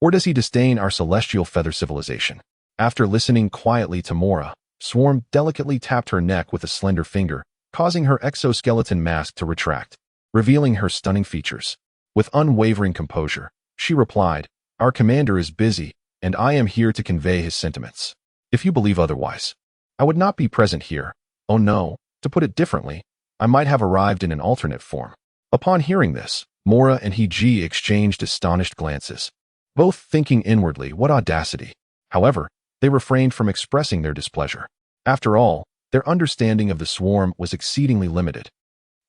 [SPEAKER 1] Or does he disdain our celestial feather civilization? After listening quietly to Mora, Swarm delicately tapped her neck with a slender finger, causing her exoskeleton mask to retract, revealing her stunning features. With unwavering composure, she replied, Our commander is busy, and I am here to convey his sentiments. If you believe otherwise, I would not be present here. Oh no, to put it differently, I might have arrived in an alternate form. Upon hearing this, Mora and He-Ji exchanged astonished glances, both thinking inwardly, what audacity. However, they refrained from expressing their displeasure. After all, their understanding of the Swarm was exceedingly limited,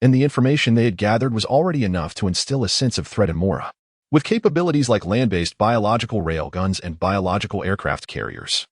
[SPEAKER 1] and the information they had gathered was already enough to instill a sense of threat in Mora. With capabilities like land-based biological railguns and biological aircraft carriers,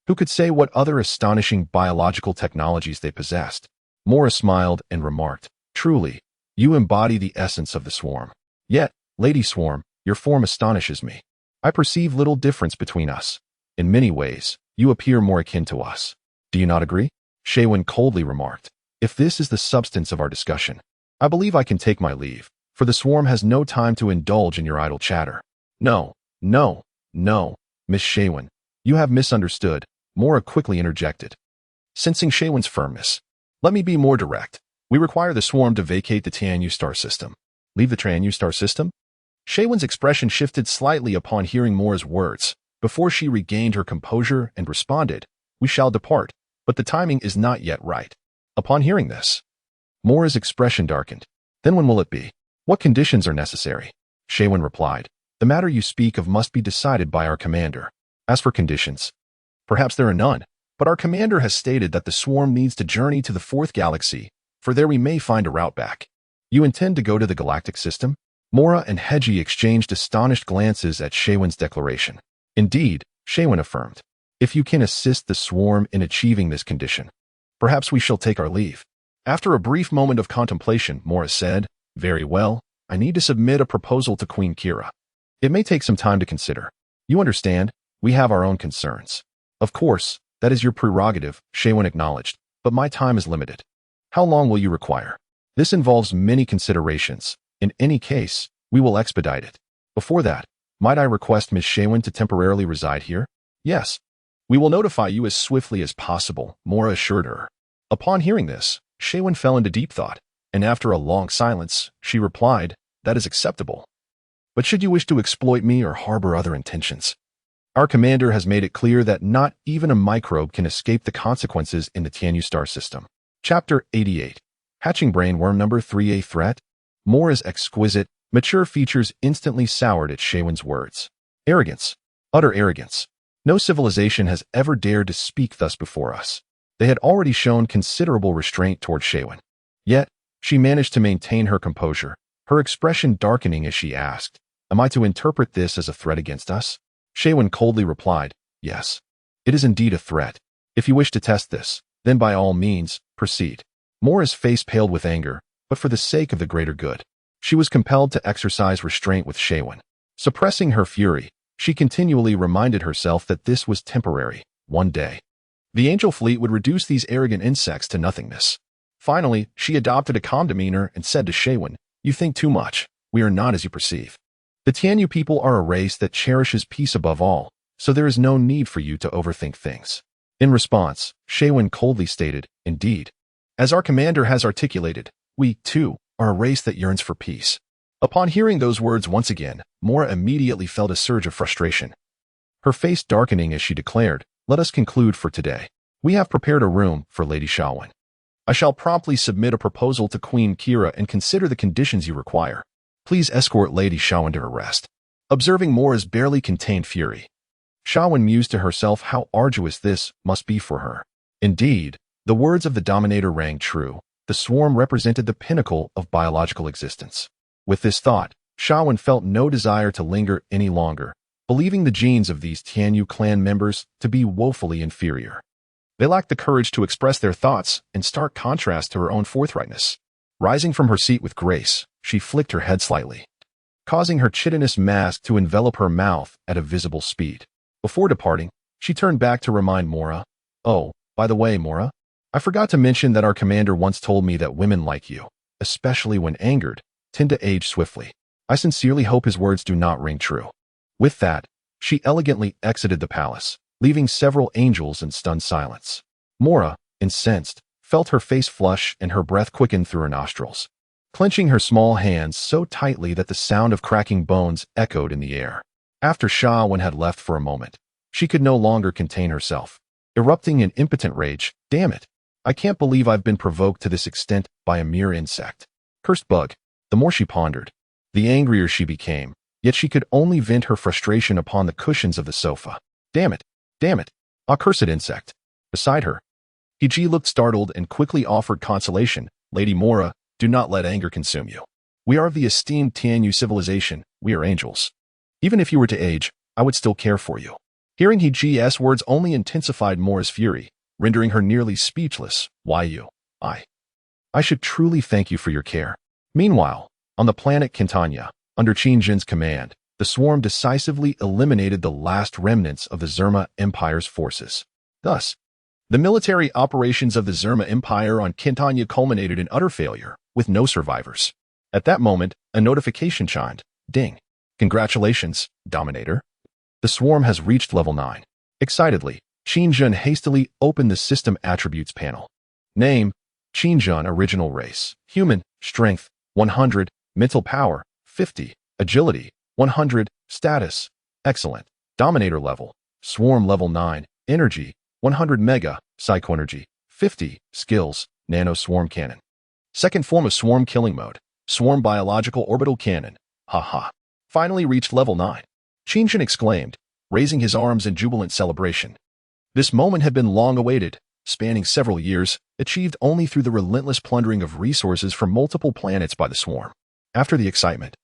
[SPEAKER 1] who could say what other astonishing biological technologies they possessed? Mora smiled and remarked, Truly, you embody the essence of the Swarm. Yet, Lady Swarm, your form astonishes me. I perceive little difference between us. In many ways, you appear more akin to us. Do you not agree? Shaywin coldly remarked. If this is the substance of our discussion, I believe I can take my leave, for the Swarm has no time to indulge in your idle chatter. No, Miss Shaywin, you have misunderstood, Mora quickly interjected. Sensing Shaywin's firmness, let me be more direct. We require the Swarm to vacate the Tianyu star system. Leave the Tianyu star system? Shaywin's expression shifted slightly upon hearing Mora's words, before she regained her composure and responded, We shall depart, but the timing is not yet right. Upon hearing this, Mora's expression darkened. Then when will it be? What conditions are necessary? Shaywin replied, The matter you speak of must be decided by our commander. As for conditions, perhaps there are none, but our commander has stated that the Swarm needs to journey to the fourth galaxy, for there we may find a route back. You intend to go to the Galactic system? Mora and He-Ji exchanged astonished glances at Shaywin's declaration. Indeed, Shaywin affirmed, If you can assist the Swarm in achieving this condition, perhaps we shall take our leave. After a brief moment of contemplation, Mora said, Very well, I need to submit a proposal to Queen Kira. It may take some time to consider. You understand, we have our own concerns. Of course, that is your prerogative, Shaywin acknowledged, but my time is limited. How long will you require? This involves many considerations. In any case, we will expedite it. Before that, might I request Miss Shaywin to temporarily reside here? Yes. We will notify you as swiftly as possible, Mora assured her. Upon hearing this, Shaywin fell into deep thought, and after a long silence, she replied, That is acceptable. But should you wish to exploit me or harbor other intentions? Our commander has made it clear that not even a microbe can escape the consequences in the Tianyu star system. Chapter 88. Hatching Brain Worm Number 3, a threat? Mora's exquisite, mature features instantly soured at Shaywin's words. Arrogance. Utter arrogance. No civilization has ever dared to speak thus before us. They had already shown considerable restraint toward Shaywin. Yet, she managed to maintain her composure, her expression darkening as she asked, Am I to interpret this as a threat against us? Shaywin coldly replied, Yes. It is indeed a threat. If you wish to test this, then by all means, proceed. Mora's face paled with anger, but for the sake of the greater good, she was compelled to exercise restraint with Shaywin. Suppressing her fury, she continually reminded herself that this was temporary. One day, the angel fleet would reduce these arrogant insects to nothingness. Finally, she adopted a calm demeanor and said to Shaywin, You think too much. We are not as you perceive. The Tianyu people are a race that cherishes peace above all. so there is no need for you to overthink things. In response, Shaywin coldly stated, indeed. As our commander has articulated, we, too, are a race that yearns for peace. Upon hearing those words once again, Mora immediately felt a surge of frustration. Her face darkening as she declared, let us conclude for today. We have prepared a room for Lady Shaywin. I shall promptly submit a proposal to Queen Kira and consider the conditions you require. Please escort Lady Shaywin to her rest. Observing Mora's barely contained fury, Shaywin mused to herself how arduous this must be for her. Indeed, the words of the Dominator rang true. The swarm represented the pinnacle of biological existence. With this thought, Shaywin felt no desire to linger any longer, believing the genes of these Tianyu clan members to be woefully inferior. They lacked the courage to express their thoughts, in stark contrast to her own forthrightness. Rising from her seat with grace, she flicked her head slightly, causing her chitinous mask to envelop her mouth at a visible speed. Before departing, she turned back to remind Mora, oh, by the way, Mora, I forgot to mention that our commander once told me that women like you, especially when angered, tend to age swiftly. I sincerely hope his words do not ring true. With that, she elegantly exited the palace, leaving several angels in stunned silence. Mora, incensed, felt her face flush and her breath quicken through her nostrils, clenching her small hands so tightly that the sound of cracking bones echoed in the air. After Shaywin had left for a moment, she could no longer contain herself, erupting in impotent rage. Damn it! I can't believe I've been provoked to this extent by a mere insect. Cursed bug. The more she pondered, the angrier she became, yet she could only vent her frustration upon the cushions of the sofa. Damn it! Damn it! Accursed insect! Beside her, Hiji looked startled and quickly offered consolation. Lady Mora, do not let anger consume you. We are of the esteemed Tianyu civilization. We are angels. Even if you were to age, I would still care for you. Hearing Hiji's words only intensified Mora's fury, rendering her nearly speechless. Why you? I should truly thank you for your care. Meanwhile, on the planet Quintania, under Qinjin's command, the swarm decisively eliminated the last remnants of the Zerma Empire's forces. Thus, the military operations of the Zerma Empire on Quintania culminated in utter failure, with no survivors. At that moment, a notification chimed. Ding. Congratulations, Dominator. The swarm has reached level 9. Excitedly, Qinjin hastily opened the System Attributes panel. Name, Qinjin Original Race. Human, Strength, 100, Mental Power, 50, Agility, 100, Status, Excellent. Dominator Level, Swarm Level 9, Energy, 100 Mega, Psychoenergy, 50, Skills, Nano Swarm Cannon. Second form of Swarm Killing Mode, Swarm Biological Orbital Cannon. Haha. Finally reached level 9. Qinjin exclaimed, raising his arms in jubilant celebration. This moment had been long awaited, spanning several years, achieved only through the relentless plundering of resources from multiple planets by the swarm. After the excitement,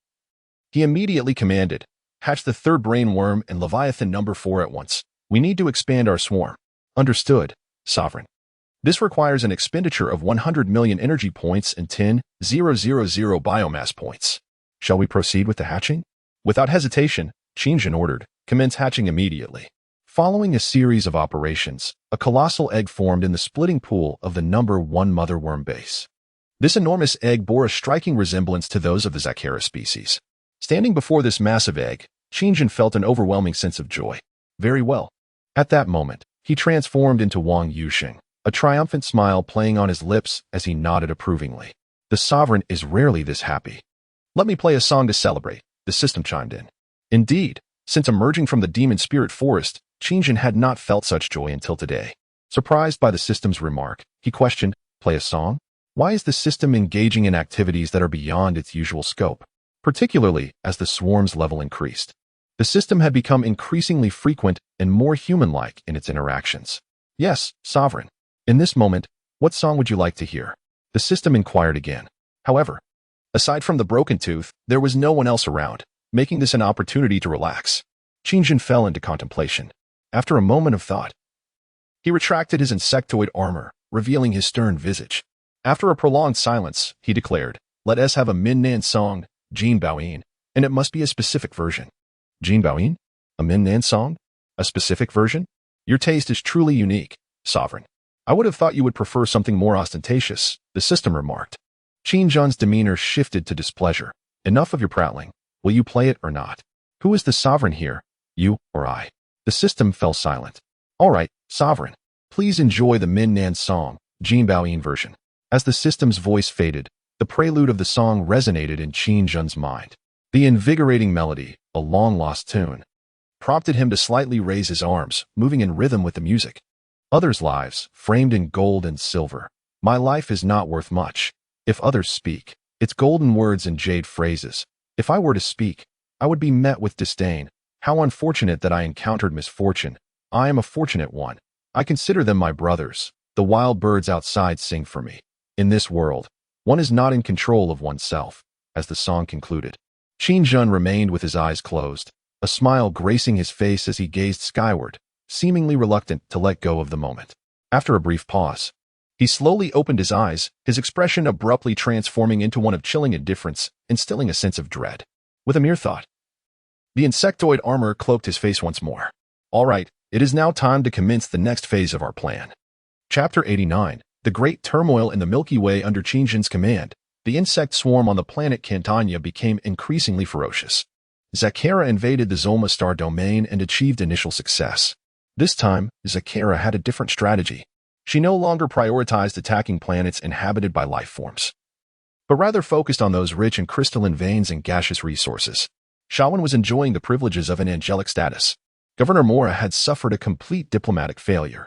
[SPEAKER 1] he immediately commanded, hatch the third brain worm and Leviathan number 4 at once. We need to expand our swarm. Understood, Sovereign. This requires an expenditure of 100 million energy points and 10,000 biomass points. Shall we proceed with the hatching? Without hesitation, Qinjin ordered, commence hatching immediately. Following a series of operations, a colossal egg formed in the splitting pool of the number 1 mother worm base. This enormous egg bore a striking resemblance to those of the Zakara species. Standing before this massive egg, Qinjin felt an overwhelming sense of joy. Very well. At that moment, he transformed into Wang Yuxing, a triumphant smile playing on his lips as he nodded approvingly. The sovereign is rarely this happy. Let me play a song to celebrate, the system chimed in. Indeed, since emerging from the demon spirit forest, Qinjin had not felt such joy until today. Surprised by the system's remark, he questioned, play a song? Why is the system engaging in activities that are beyond its usual scope, particularly as the swarm's level increased? The system had become increasingly frequent and more human-like in its interactions. Yes, Sovereign. In this moment, what song would you like to hear? The system inquired again. However, aside from the broken tooth, there was no one else around, making this an opportunity to relax. Qinjin fell into contemplation. After a moment of thought, he retracted his insectoid armor, revealing his stern visage. After a prolonged silence, he declared, let us have a Minnan song, Jin Baoyin, and it must be a specific version. Jin Baoyin? A Minnan song? A specific version? Your taste is truly unique, Sovereign. I would have thought you would prefer something more ostentatious, the system remarked. Qinjin's demeanor shifted to displeasure. Enough of your prattling. Will you play it or not? Who is the sovereign here, you or I? The system fell silent. All right, Sovereign. Please enjoy the Min Nan song, Jinbaoyin version. As the system's voice faded, the prelude of the song resonated in Qin Jun's mind. The invigorating melody, a long-lost tune, prompted him to slightly raise his arms, moving in rhythm with the music. Others' lives, framed in gold and silver. My life is not worth much. If others speak, it's golden words and jade phrases. If I were to speak, I would be met with disdain. How unfortunate that I encountered misfortune. I am a fortunate one. I consider them my brothers. The wild birds outside sing for me. In this world, one is not in control of oneself, as the song concluded. Qin Jun remained with his eyes closed, a smile gracing his face as he gazed skyward, seemingly reluctant to let go of the moment. After a brief pause, he slowly opened his eyes, his expression abruptly transforming into one of chilling indifference, instilling a sense of dread. With a mere thought, the insectoid armor cloaked his face once more. All right, it is now time to commence the next phase of our plan. Chapter 89, The Great Turmoil in the Milky Way under Qin Jun's command. The insect swarm on the planet Cantania became increasingly ferocious. Zakara invaded the Zoma star domain and achieved initial success. This time, Zakara had a different strategy. She no longer prioritized attacking planets inhabited by life forms, but rather focused on those rich in crystalline veins and gaseous resources. Shawan was enjoying the privileges of an angelic status. Governor Mora had suffered a complete diplomatic failure,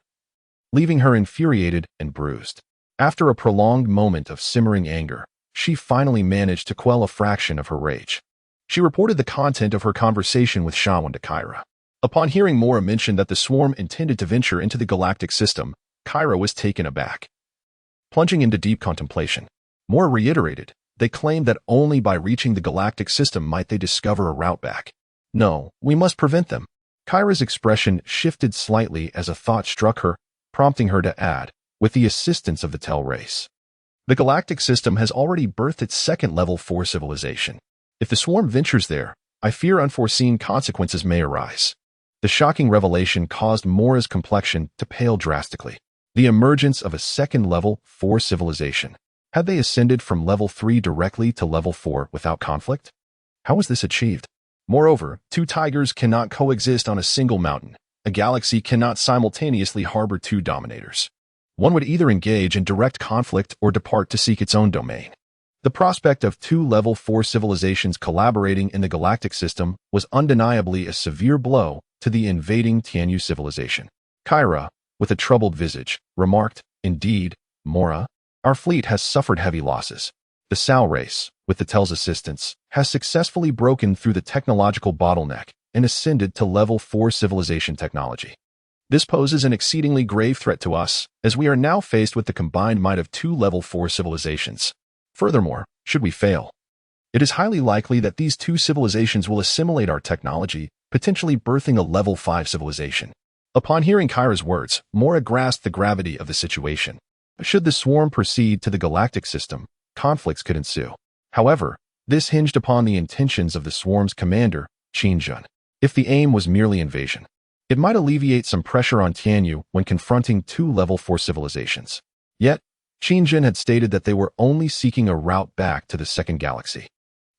[SPEAKER 1] leaving her infuriated and bruised. After a prolonged moment of simmering anger, she finally managed to quell a fraction of her rage. She reported the content of her conversation with Shawan to Kyra. Upon hearing Mora mention that the swarm intended to venture into the galactic system, Kyra was taken aback. Plunging into deep contemplation, Mora reiterated, they claimed that only by reaching the galactic system might they discover a route back. No, we must prevent them. Kyra's expression shifted slightly as a thought struck her, prompting her to add, with the assistance of the Tel race. The galactic system has already birthed its second level 4 civilization. If the swarm ventures there, I fear unforeseen consequences may arise. The shocking revelation caused Mora's complexion to pale drastically. The emergence of a second level 4 civilization. Had they ascended from level 3 directly to level 4 without conflict? How was this achieved? Moreover, 2 tigers cannot coexist on a single mountain. A galaxy cannot simultaneously harbor 2 dominators. One would either engage in direct conflict or depart to seek its own domain. The prospect of 2 level 4 civilizations collaborating in the galactic system was undeniably a severe blow to the invading Tianyu civilization. Kyra, with a troubled visage, remarked, Indeed, Mora, our fleet has suffered heavy losses. The Sao race, with the Tel's assistance, has successfully broken through the technological bottleneck and ascended to level 4 civilization technology. This poses an exceedingly grave threat to us, as we are now faced with the combined might of 2 level 4 civilizations. Furthermore, should we fail, it is highly likely that these 2 civilizations will assimilate our technology, potentially birthing a level 5 civilization. Upon hearing Kyra's words, Mora grasped the gravity of the situation. Should the swarm proceed to the galactic system, conflicts could ensue. However, this hinged upon the intentions of the swarm's commander, Qin Jun. If the aim was merely invasion, it might alleviate some pressure on Tianyu when confronting 2 level 4 civilizations. Yet, Qin Jun had stated that they were only seeking a route back to the second galaxy.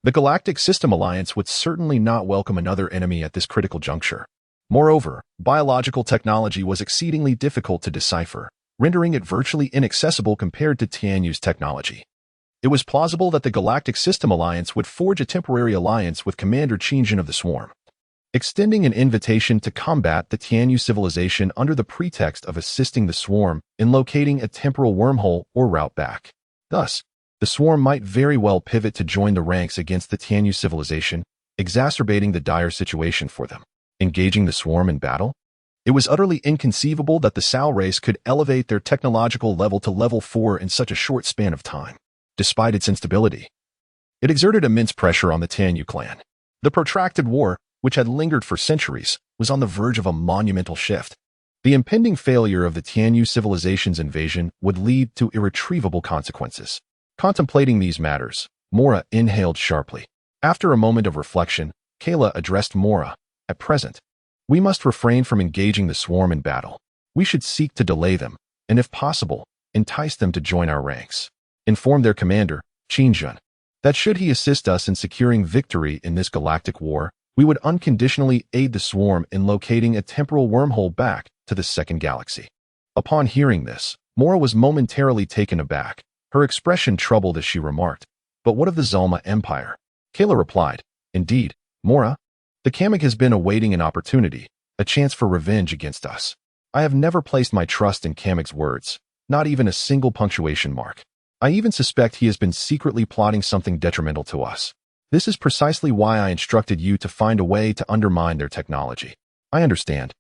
[SPEAKER 1] The Galactic System Alliance would certainly not welcome another enemy at this critical juncture. Moreover, biological technology was exceedingly difficult to decipher, rendering it virtually inaccessible compared to Tianyu's technology. It was plausible that the Galactic System Alliance would forge a temporary alliance with Commander Qin Jun of the Swarm, extending an invitation to combat the Tianyu civilization under the pretext of assisting the Swarm in locating a temporal wormhole or route back. Thus, the Swarm might very well pivot to join the ranks against the Tianyu civilization, exacerbating the dire situation for them. Engaging the Swarm in battle? It was utterly inconceivable that the Sao race could elevate their technological level to level 4 in such a short span of time. Despite its instability, it exerted immense pressure on the Tianyu clan. The protracted war, which had lingered for centuries, was on the verge of a monumental shift. The impending failure of the Tianyu civilization's invasion would lead to irretrievable consequences. Contemplating these matters, Mora inhaled sharply. After a moment of reflection, Kayla addressed Mora. At present, we must refrain from engaging the Swarm in battle. We should seek to delay them, and if possible, entice them to join our ranks. Inform their commander, Qin Jun, that should he assist us in securing victory in this galactic war, We would unconditionally aid the swarm in locating a temporal wormhole back to the second galaxy. Upon hearing this, Mora was momentarily taken aback. Her expression troubled as she remarked, "But what of the Zalma Empire?" Kayla replied, "Indeed, Mora, the Kamig has been awaiting an opportunity, a chance for revenge against us. I have never placed my trust in Kamig's words, not even a single punctuation mark. I even suspect he has been secretly plotting something detrimental to us. This is precisely why I instructed you to find a way to undermine their technology. I understand,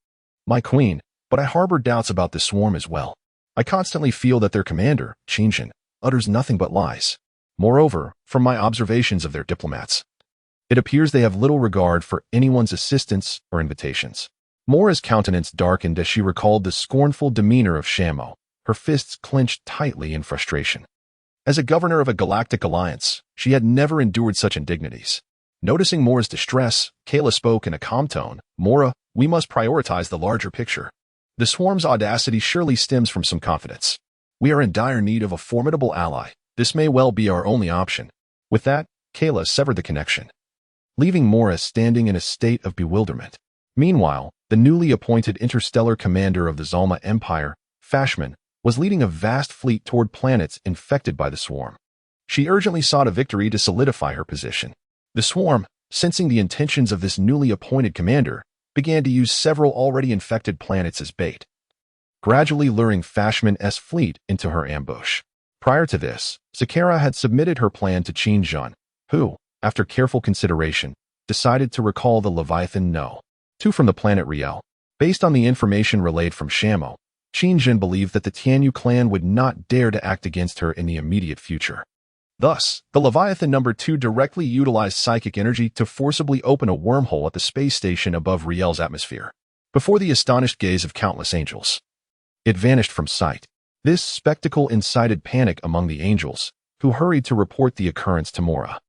[SPEAKER 1] my queen, but I harbor doubts about the swarm as well. I constantly feel that their commander, Qingjin, utters nothing but lies. Moreover, from my observations of their diplomats, it appears they have little regard for anyone's assistance or invitations." Mora's countenance darkened as she recalled the scornful demeanor of Shamo, her fists clenched tightly in frustration. As a governor of a galactic alliance, she had never endured such indignities. Noticing Mora's distress, Kayla spoke in a calm tone, "Mora, we must prioritize the larger picture. The swarm's audacity surely stems from some confidence. We are in dire need of a formidable ally. This may well be our only option." With that, Kayla severed the connection, leaving Mora standing in a state of bewilderment. Meanwhile, the newly appointed interstellar commander of the Zalma Empire, Fashman, was leading a vast fleet toward planets infected by the swarm. She urgently sought a victory to solidify her position. The swarm, sensing the intentions of this newly appointed commander, began to use several already infected planets as bait, gradually luring Fashman's fleet into her ambush. Prior to this, Sakara had submitted her plan to Qingjin, who, after careful consideration, decided to recall the Leviathan No. 2 from the planet Riel. Based on the information relayed from Shamo, Qingjin believed that the Tianyu clan would not dare to act against her in the immediate future. Thus, the Leviathan No. 2 directly utilized psychic energy to forcibly open a wormhole at the space station above Riel's atmosphere. Before the astonished gaze of countless angels, it vanished from sight. This spectacle incited panic among the angels, who hurried to report the occurrence to Mora.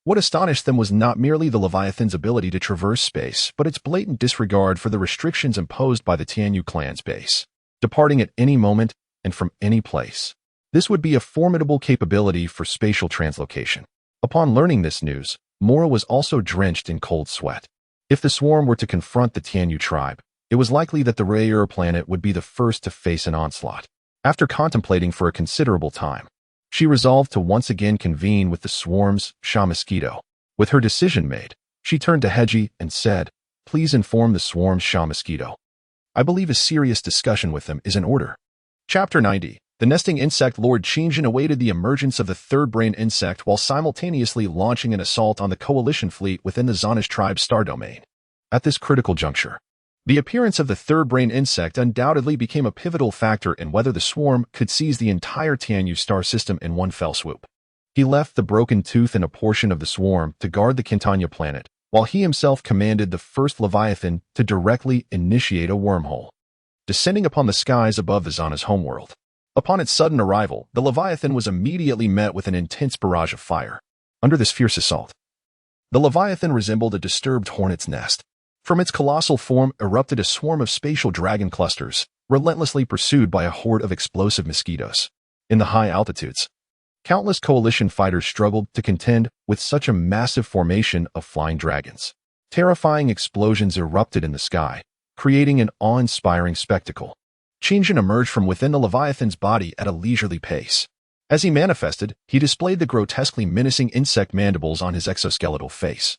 [SPEAKER 1] What astonished them was not merely the Leviathan's ability to traverse space, but its blatant disregard for the restrictions imposed by the Tianyu clan's base, departing at any moment and from any place. This would be a formidable capability for spatial translocation. Upon learning this news, Mora was also drenched in cold sweat. If the swarm were to confront the Tianyu tribe, it was likely that the Rayur planet would be the first to face an onslaught. After contemplating for a considerable time, she resolved to once again convene with the swarm's Shah Mosquito. With her decision made, she turned to Heji and said, "Please inform the swarm's Shah Mosquito. I believe a serious discussion with them is in order." Chapter 90. The nesting insect Lord Qingjin awaited the emergence of the third brain insect while simultaneously launching an assault on the coalition fleet within the Zanish tribe's star domain. At this critical juncture, the appearance of the third brain insect undoubtedly became a pivotal factor in whether the swarm could seize the entire Tianyu star system in one fell swoop. He left the broken tooth and a portion of the swarm to guard the Quintana planet, while he himself commanded the first Leviathan to directly initiate a wormhole, descending upon the skies above the Zana's homeworld. Upon its sudden arrival, the Leviathan was immediately met with an intense barrage of fire. Under this fierce assault, the Leviathan resembled a disturbed hornet's nest. From its colossal form erupted a swarm of spatial dragon clusters, relentlessly pursued by a horde of explosive mosquitoes. In the high altitudes, countless coalition fighters struggled to contend with such a massive formation of flying dragons. Terrifying explosions erupted in the sky, creating an awe-inspiring spectacle. Qingjin emerged from within the Leviathan's body at a leisurely pace. As he manifested, he displayed the grotesquely menacing insect mandibles on his exoskeletal face,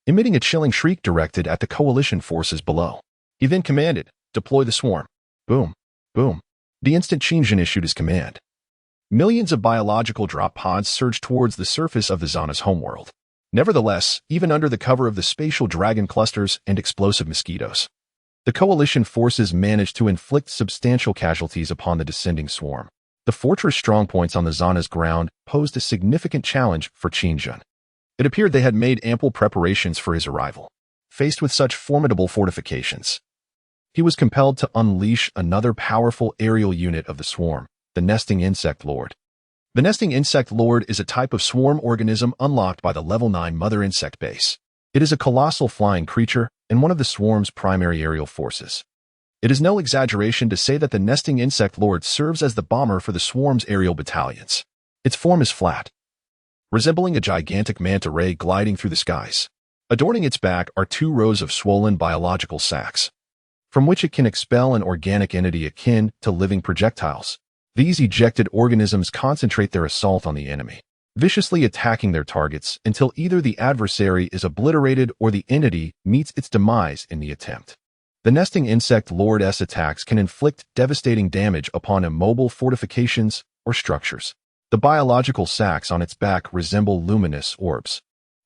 [SPEAKER 1] emitting a chilling shriek directed at the coalition forces below. He then commanded, "Deploy the swarm." Boom. Boom. The instant Qingjin issued his command, millions of biological drop pods surged towards the surface of the Zana's homeworld. Nevertheless, even under the cover of the spatial dragon clusters and explosive mosquitoes, the coalition forces managed to inflict substantial casualties upon the descending swarm. The fortress strongpoints on the Zana's ground posed a significant challenge for Qingjin. It appeared they had made ample preparations for his arrival. Faced with such formidable fortifications, he was compelled to unleash another powerful aerial unit of the swarm, the nesting insect lord. The nesting insect lord is a type of swarm organism unlocked by the level 9 mother insect base. It is a colossal flying creature and one of the swarm's primary aerial forces. It is no exaggeration to say that the nesting insect lord serves as the bomber for the swarm's aerial battalions. Its form is flat, resembling a gigantic manta ray gliding through the skies. Adorning its back are 2 rows of swollen biological sacs, from which it can expel an organic entity akin to living projectiles. These ejected organisms concentrate their assault on the enemy, viciously attacking their targets until either the adversary is obliterated or the entity meets its demise in the attempt. The nesting insect lord's attacks can inflict devastating damage upon immobile fortifications or structures. The biological sacs on its back resemble luminous orbs,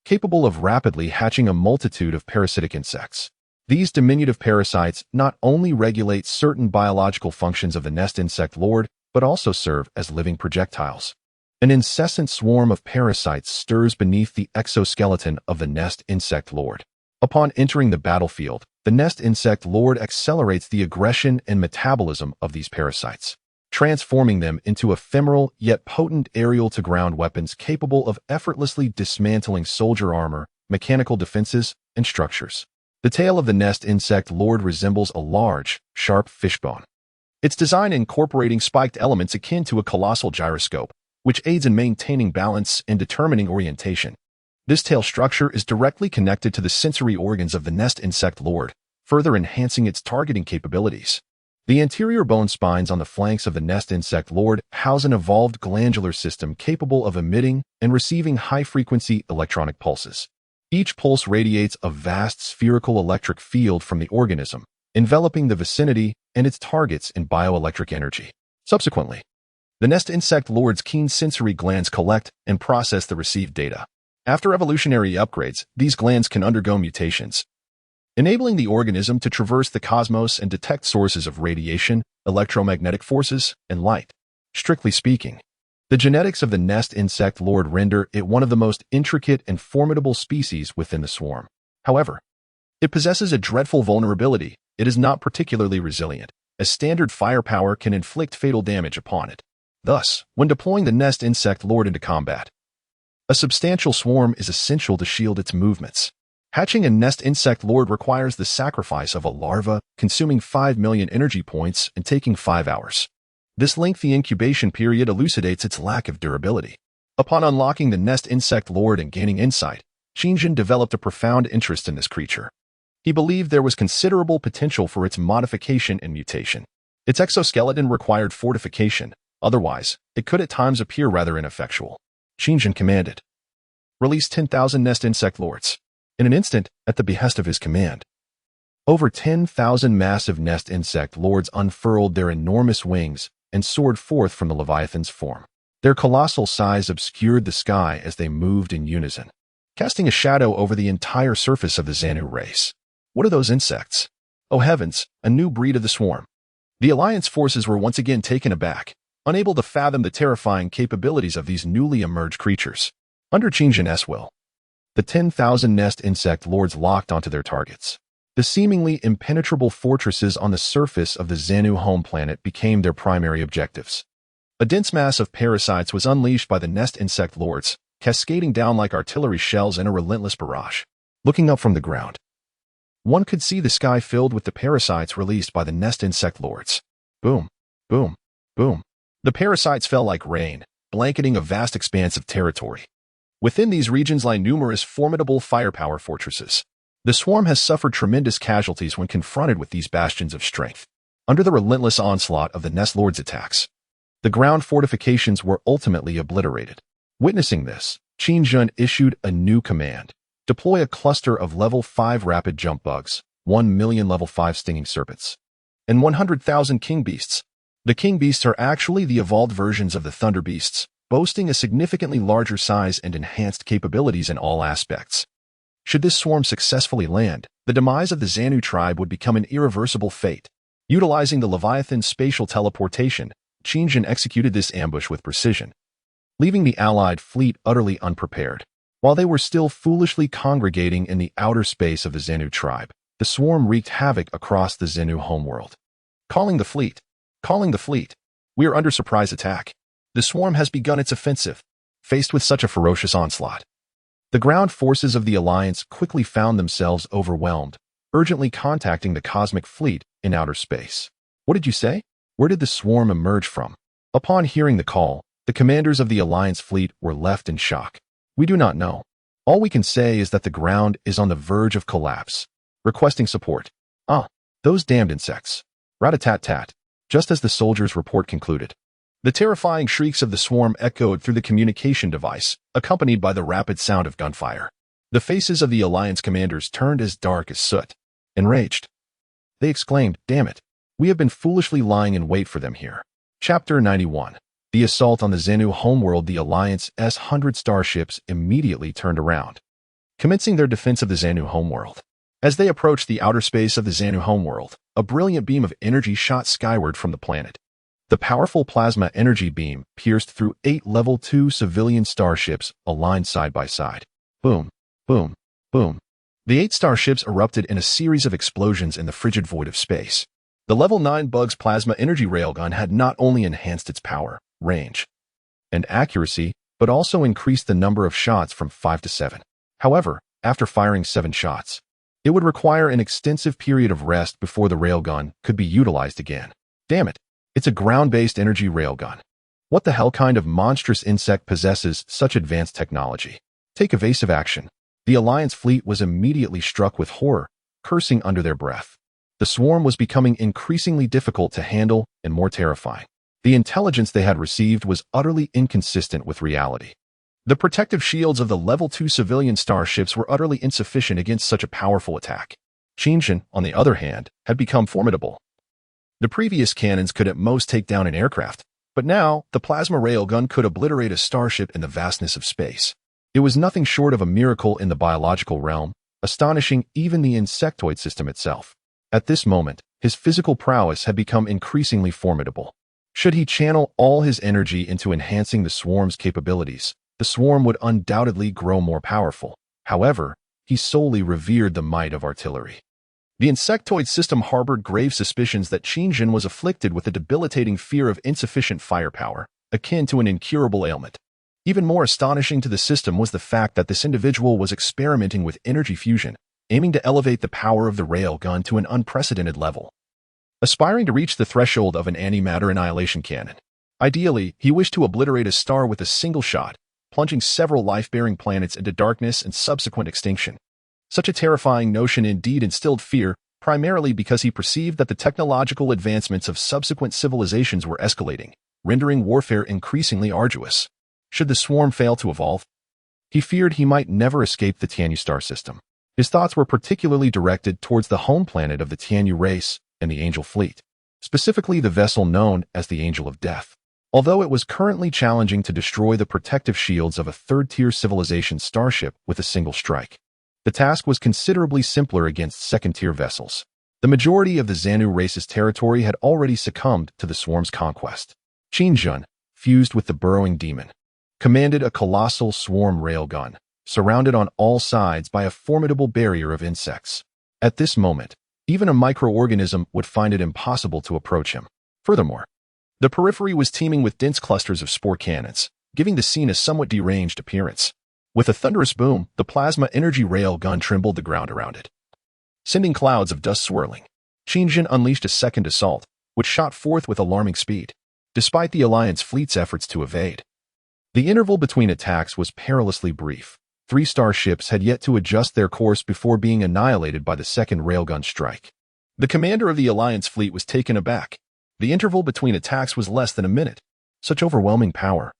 [SPEAKER 1] capable of rapidly hatching a multitude of parasitic insects. These diminutive parasites not only regulate certain biological functions of the nest insect lord, but also serve as living projectiles. An incessant swarm of parasites stirs beneath the exoskeleton of the nest insect lord. Upon entering the battlefield, the nest insect lord accelerates the aggression and metabolism of these parasites, transforming them into ephemeral yet potent aerial-to-ground weapons capable of effortlessly dismantling soldier armor, mechanical defenses, and structures. The tail of the nest insect lord resembles a large, sharp fishbone, its design incorporating spiked elements akin to a colossal gyroscope, which aids in maintaining balance and determining orientation. This tail structure is directly connected to the sensory organs of the nest insect lord, further enhancing its targeting capabilities. The anterior bone spines on the flanks of the nest insect lord house an evolved glandular system capable of emitting and receiving high-frequency electronic pulses. Each pulse radiates a vast spherical electric field from the organism, enveloping the vicinity and its targets in bioelectric energy. Subsequently, the nest insect lord's keen sensory glands collect and process the received data. After evolutionary upgrades, these glands can undergo mutations, enabling the organism to traverse the cosmos and detect sources of radiation, electromagnetic forces, and light. Strictly speaking, the genetics of the nest insect lord render it one of the most intricate and formidable species within the swarm. However, it possesses a dreadful vulnerability. It is not particularly resilient, as standard firepower can inflict fatal damage upon it. Thus, when deploying the nest insect lord into combat, a substantial swarm is essential to shield its movements. Hatching a nest insect lord requires the sacrifice of a larva, consuming 5 million energy points and taking 5 hours. This lengthy incubation period elucidates its lack of durability. Upon unlocking the nest insect lord and gaining insight, Shinjin developed a profound interest in this creature. He believed there was considerable potential for its modification and mutation. Its exoskeleton required fortification, otherwise, it could at times appear rather ineffectual. Shinjin commanded, "Release 10,000 nest insect lords." In an instant, at the behest of his command, over 10,000 massive nest insect lords unfurled their enormous wings and soared forth from the Leviathan's form. Their colossal size obscured the sky as they moved in unison, casting a shadow over the entire surface of the Xanu race. What are those insects? Oh heavens, a new breed of the swarm. The Alliance forces were once again taken aback, unable to fathom the terrifying capabilities of these newly emerged creatures. Under Shinjin's will, the 10,000 nest insect lords locked onto their targets. The seemingly impenetrable fortresses on the surface of the Xanu home planet became their primary objectives. A dense mass of parasites was unleashed by the nest insect lords, cascading down like artillery shells in a relentless barrage. Looking up from the ground, one could see the sky filled with the parasites released by the nest insect lords. Boom, boom, boom. The parasites fell like rain, blanketing a vast expanse of territory. Within these regions lie numerous formidable firepower fortresses. The swarm has suffered tremendous casualties when confronted with these bastions of strength. Under the relentless onslaught of the nest lord's attacks, the ground fortifications were ultimately obliterated. Witnessing this, Shinjin issued a new command: deploy a cluster of level 5 rapid jump bugs, 1 million level 5 stinging serpents, and 100,000 king beasts. The king beasts are actually the evolved versions of the thunder beasts, boasting a significantly larger size and enhanced capabilities in all aspects. Should this swarm successfully land, the demise of the Xanu tribe would become an irreversible fate. Utilizing the Leviathan's spatial teleportation, Shinjin executed this ambush with precision, leaving the allied fleet utterly unprepared. While they were still foolishly congregating in the outer space of the Xanu tribe, the swarm wreaked havoc across the Xanu homeworld. Calling the fleet. We are under surprise attack. The swarm has begun its offensive. Faced with such a ferocious onslaught, the ground forces of the Alliance quickly found themselves overwhelmed, urgently contacting the cosmic fleet in outer space. What did you say? Where did the swarm emerge from? Upon hearing the call, the commanders of the Alliance fleet were left in shock. We do not know. All we can say is that the ground is on the verge of collapse. Requesting support. Ah, those damned insects. Rat-a-tat-tat. Just as the soldiers' report concluded. The terrifying shrieks of the swarm echoed through the communication device, accompanied by the rapid sound of gunfire. The faces of the Alliance commanders turned as dark as soot. Enraged, they exclaimed, "Damn it! We have been foolishly lying in wait for them here." Chapter 91. The assault on the Xenu homeworld. The Alliance's 100 starships immediately turned around, commencing their defense of the Xenu homeworld. As they approached the outer space of the Xenu homeworld, a brilliant beam of energy shot skyward from the planet. The powerful plasma energy beam pierced through 8 Level 2 civilian starships aligned side by side. Boom, boom, boom. The 8 starships erupted in a series of explosions in the frigid void of space. The Level 9 Bug's plasma energy railgun had not only enhanced its power, range, and accuracy, but also increased the number of shots from 5 to 7. However, after firing 7 shots, it would require an extensive period of rest before the railgun could be utilized again. Damn it, it's a ground-based energy railgun. What the hell kind of monstrous insect possesses such advanced technology? Take evasive action. The Alliance fleet was immediately struck with horror, cursing under their breath. The swarm was becoming increasingly difficult to handle and more terrifying. The intelligence they had received was utterly inconsistent with reality. The protective shields of the Level 2 civilian starships were utterly insufficient against such a powerful attack. Xinjiang, on the other hand, had become formidable. The previous cannons could at most take down an aircraft, but now the plasma railgun could obliterate a starship in the vastness of space. It was nothing short of a miracle in the biological realm, astonishing even the insectoid system itself. At this moment, his physical prowess had become increasingly formidable. Should he channel all his energy into enhancing the swarm's capabilities, the swarm would undoubtedly grow more powerful. However, he solely revered the might of artillery. The insectoid system harbored grave suspicions that Xinjiang was afflicted with a debilitating fear of insufficient firepower, akin to an incurable ailment. Even more astonishing to the system was the fact that this individual was experimenting with energy fusion, aiming to elevate the power of the railgun to an unprecedented level. Aspiring to reach the threshold of an antimatter annihilation cannon. Ideally, he wished to obliterate a star with a single shot, plunging several life-bearing planets into darkness and subsequent extinction. Such a terrifying notion indeed instilled fear, primarily because he perceived that the technological advancements of subsequent civilizations were escalating, rendering warfare increasingly arduous. Should the swarm fail to evolve, he feared he might never escape the Tianyu star system. His thoughts were particularly directed towards the home planet of the Tianyu race and the Angel Fleet, specifically the vessel known as the Angel of Death. Although it was currently challenging to destroy the protective shields of a third-tier civilization starship with a single strike, the task was considerably simpler against second-tier vessels. The majority of the Xenu race's territory had already succumbed to the swarm's conquest. Xinjiang, fused with the burrowing demon, commanded a colossal swarm railgun, surrounded on all sides by a formidable barrier of insects. At this moment, even a microorganism would find it impossible to approach him. Furthermore, the periphery was teeming with dense clusters of spore cannons, giving the scene a somewhat deranged appearance. With a thunderous boom, the plasma energy rail gun trembled the ground around it, sending clouds of dust swirling. Xinjiang unleashed a second assault, which shot forth with alarming speed, despite the Alliance fleet's efforts to evade. The interval between attacks was perilously brief. 3 starships had yet to adjust their course before being annihilated by the second railgun strike. The commander of the Alliance fleet was taken aback. The interval between attacks was less than a minute. Such overwhelming power,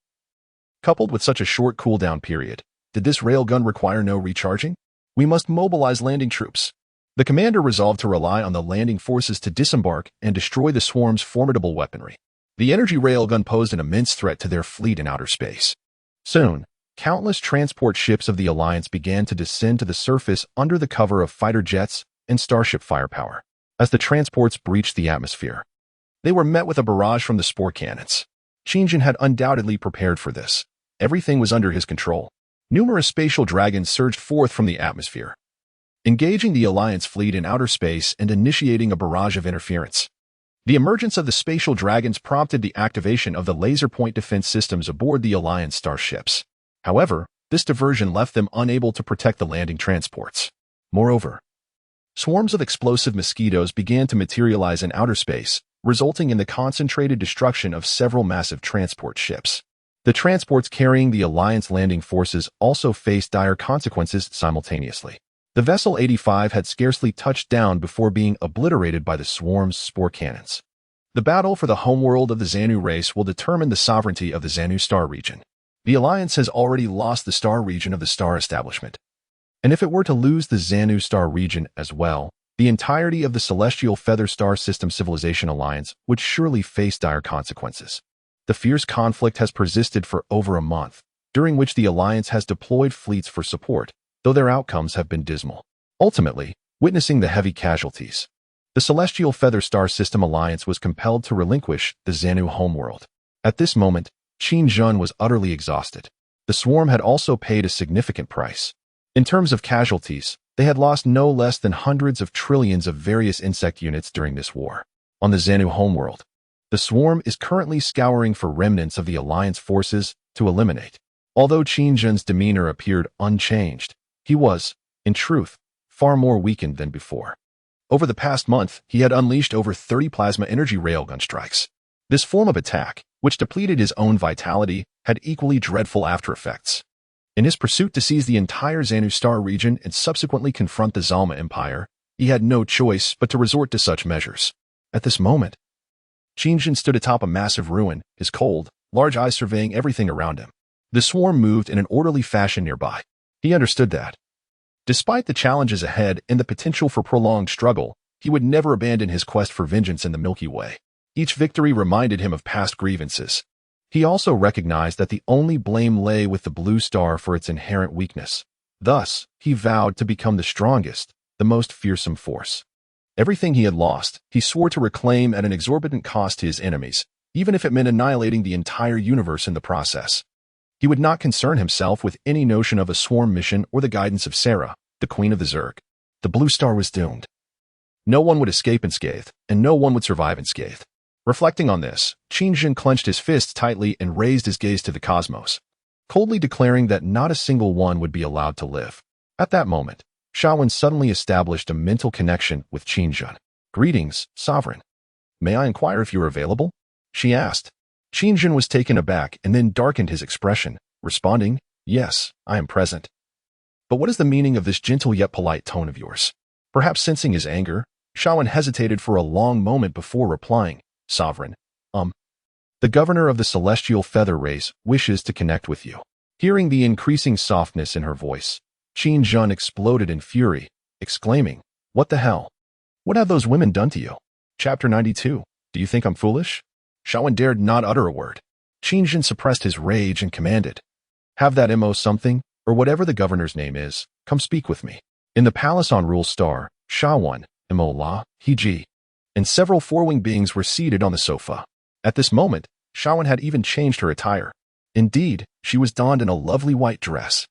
[SPEAKER 1] coupled with such a short cooldown period, did this railgun require no recharging? We must mobilize landing troops. The commander resolved to rely on the landing forces to disembark and destroy the swarm's formidable weaponry. The energy railgun posed an immense threat to their fleet in outer space. Soon, countless transport ships of the Alliance began to descend to the surface under the cover of fighter jets and starship firepower. As the transports breached the atmosphere, they were met with a barrage from the spore cannons. Xinjiang had undoubtedly prepared for this. Everything was under his control. Numerous spatial dragons surged forth from the atmosphere, engaging the Alliance fleet in outer space and initiating a barrage of interference. The emergence of the spatial dragons prompted the activation of the laser point defense systems aboard the Alliance starships. However, this diversion left them unable to protect the landing transports. Moreover, swarms of explosive mosquitoes began to materialize in outer space, resulting in the concentrated destruction of several massive transport ships. The transports carrying the Alliance landing forces also faced dire consequences simultaneously. The Vessel 85 had scarcely touched down before being obliterated by the swarm's spore cannons. The battle for the homeworld of the Xanu race will determine the sovereignty of the Xanu star region. The Alliance has already lost the star region of the star establishment. And if it were to lose the Xanu star region as well, the entirety of the Celestial Feather Star System Civilization Alliance would surely face dire consequences. The fierce conflict has persisted for over a month, during which the Alliance has deployed fleets for support, though their outcomes have been dismal. Ultimately, witnessing the heavy casualties, the Celestial Feather Star System Alliance was compelled to relinquish the Xanu homeworld. At this moment, Qin Jun was utterly exhausted. The swarm had also paid a significant price. In terms of casualties, they had lost no less than hundreds of trillions of various insect units during this war. On the Xanu homeworld, the swarm is currently scouring for remnants of the Alliance forces to eliminate. Although Qin Jun's demeanor appeared unchanged, he was, in truth, far more weakened than before. Over the past month, he had unleashed over 30 plasma energy railgun strikes. This form of attack, which depleted his own vitality, had equally dreadful aftereffects. In his pursuit to seize the entire Xanu star region and subsequently confront the Zalma Empire, he had no choice but to resort to such measures. At this moment, Qin Jun stood atop a massive ruin, his cold, large eyes surveying everything around him. The swarm moved in an orderly fashion nearby. He understood that, despite the challenges ahead and the potential for prolonged struggle, he would never abandon his quest for vengeance in the Milky Way. Each victory reminded him of past grievances. He also recognized that the only blame lay with the Blue Star for its inherent weakness. Thus, he vowed to become the strongest, the most fearsome force. Everything he had lost, he swore to reclaim at an exorbitant cost to his enemies, even if it meant annihilating the entire universe in the process. He would not concern himself with any notion of a swarm mission or the guidance of Sarah, the Queen of the Zerg. The Blue Star was doomed. No one would escape unscathed, and no one would survive unscathed. Reflecting on this, Qin Jun clenched his fists tightly and raised his gaze to the cosmos, coldly declaring that not a single one would be allowed to live. At that moment, Shawan suddenly established a mental connection with Qin Jun. "Greetings, Sovereign. May I inquire if you are available?" she asked. Qin Jun was taken aback and then darkened his expression, responding, "Yes, I am present. But what is the meaning of this gentle yet polite tone of yours?" Perhaps sensing his anger, Shawan hesitated for a long moment before replying, "Sovereign, the governor of the Celestial Feather Race wishes to connect with you." Hearing the increasing softness in her voice, Qin Jun exploded in fury, exclaiming, "What the hell? What have those women done to you?" Chapter 92. Do you think I'm foolish? Shawan dared not utter a word. Qin Jun suppressed his rage and commanded, "Have that MO something, or whatever the governor's name is, come speak with me." In the palace on Rule Star, Shawan, MO La, Hiji, and several four-winged beings were seated on the sofa. At this moment, Shawan had even changed her attire. Indeed, she was donned in a lovely white dress.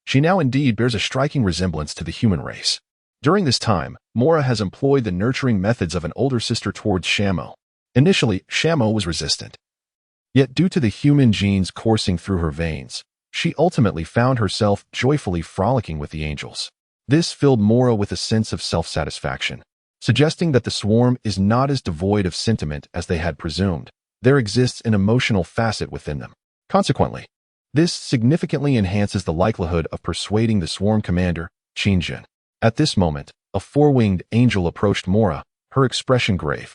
[SPEAKER 1] She now indeed bears a striking resemblance to the human race. During this time, Mora has employed the nurturing methods of an older sister towards Shamo. Initially, Shamo was resistant. Yet due to the human genes coursing through her veins, she ultimately found herself joyfully frolicking with the angels. This filled Mora with a sense of self-satisfaction, suggesting that the swarm is not as devoid of sentiment as they had presumed. There exists an emotional facet within them. Consequently, this significantly enhances the likelihood of persuading the swarm commander, Qin Jun. At this moment, a four-winged angel approached Mora, her expression grave.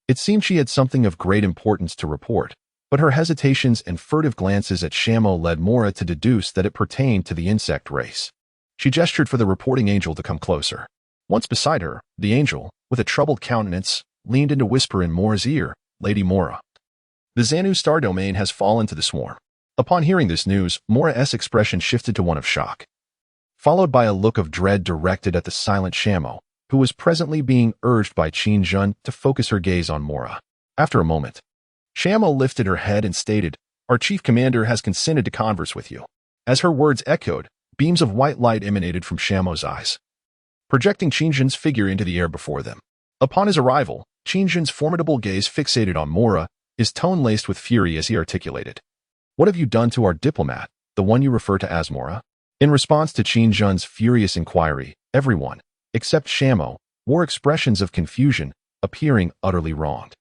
[SPEAKER 1] It seemed she had something of great importance to report, but her hesitations and furtive glances at Shamo led Mora to deduce that it pertained to the insect race. She gestured for the reporting angel to come closer. Once beside her, the angel, with a troubled countenance, leaned in to whisper in Mora's ear, "Lady Mora, the Xanu star domain has fallen to the swarm." Upon hearing this news, Mora's expression shifted to one of shock, followed by a look of dread directed at the silent Shamo, who was presently being urged by Qin Jun to focus her gaze on Mora. After a moment, Shamo lifted her head and stated, "Our chief commander has consented to converse with you." As her words echoed, beams of white light emanated from Shamo's eyes, projecting Qin Jun's figure into the air before them. Upon his arrival, Qin Jun's formidable gaze fixated on Mora, his tone laced with fury as he articulated, "What have you done to our diplomat, the one you refer to as Mora?" In response to Qin Jun's furious inquiry, everyone, except Shamo, wore expressions of confusion, appearing utterly wronged.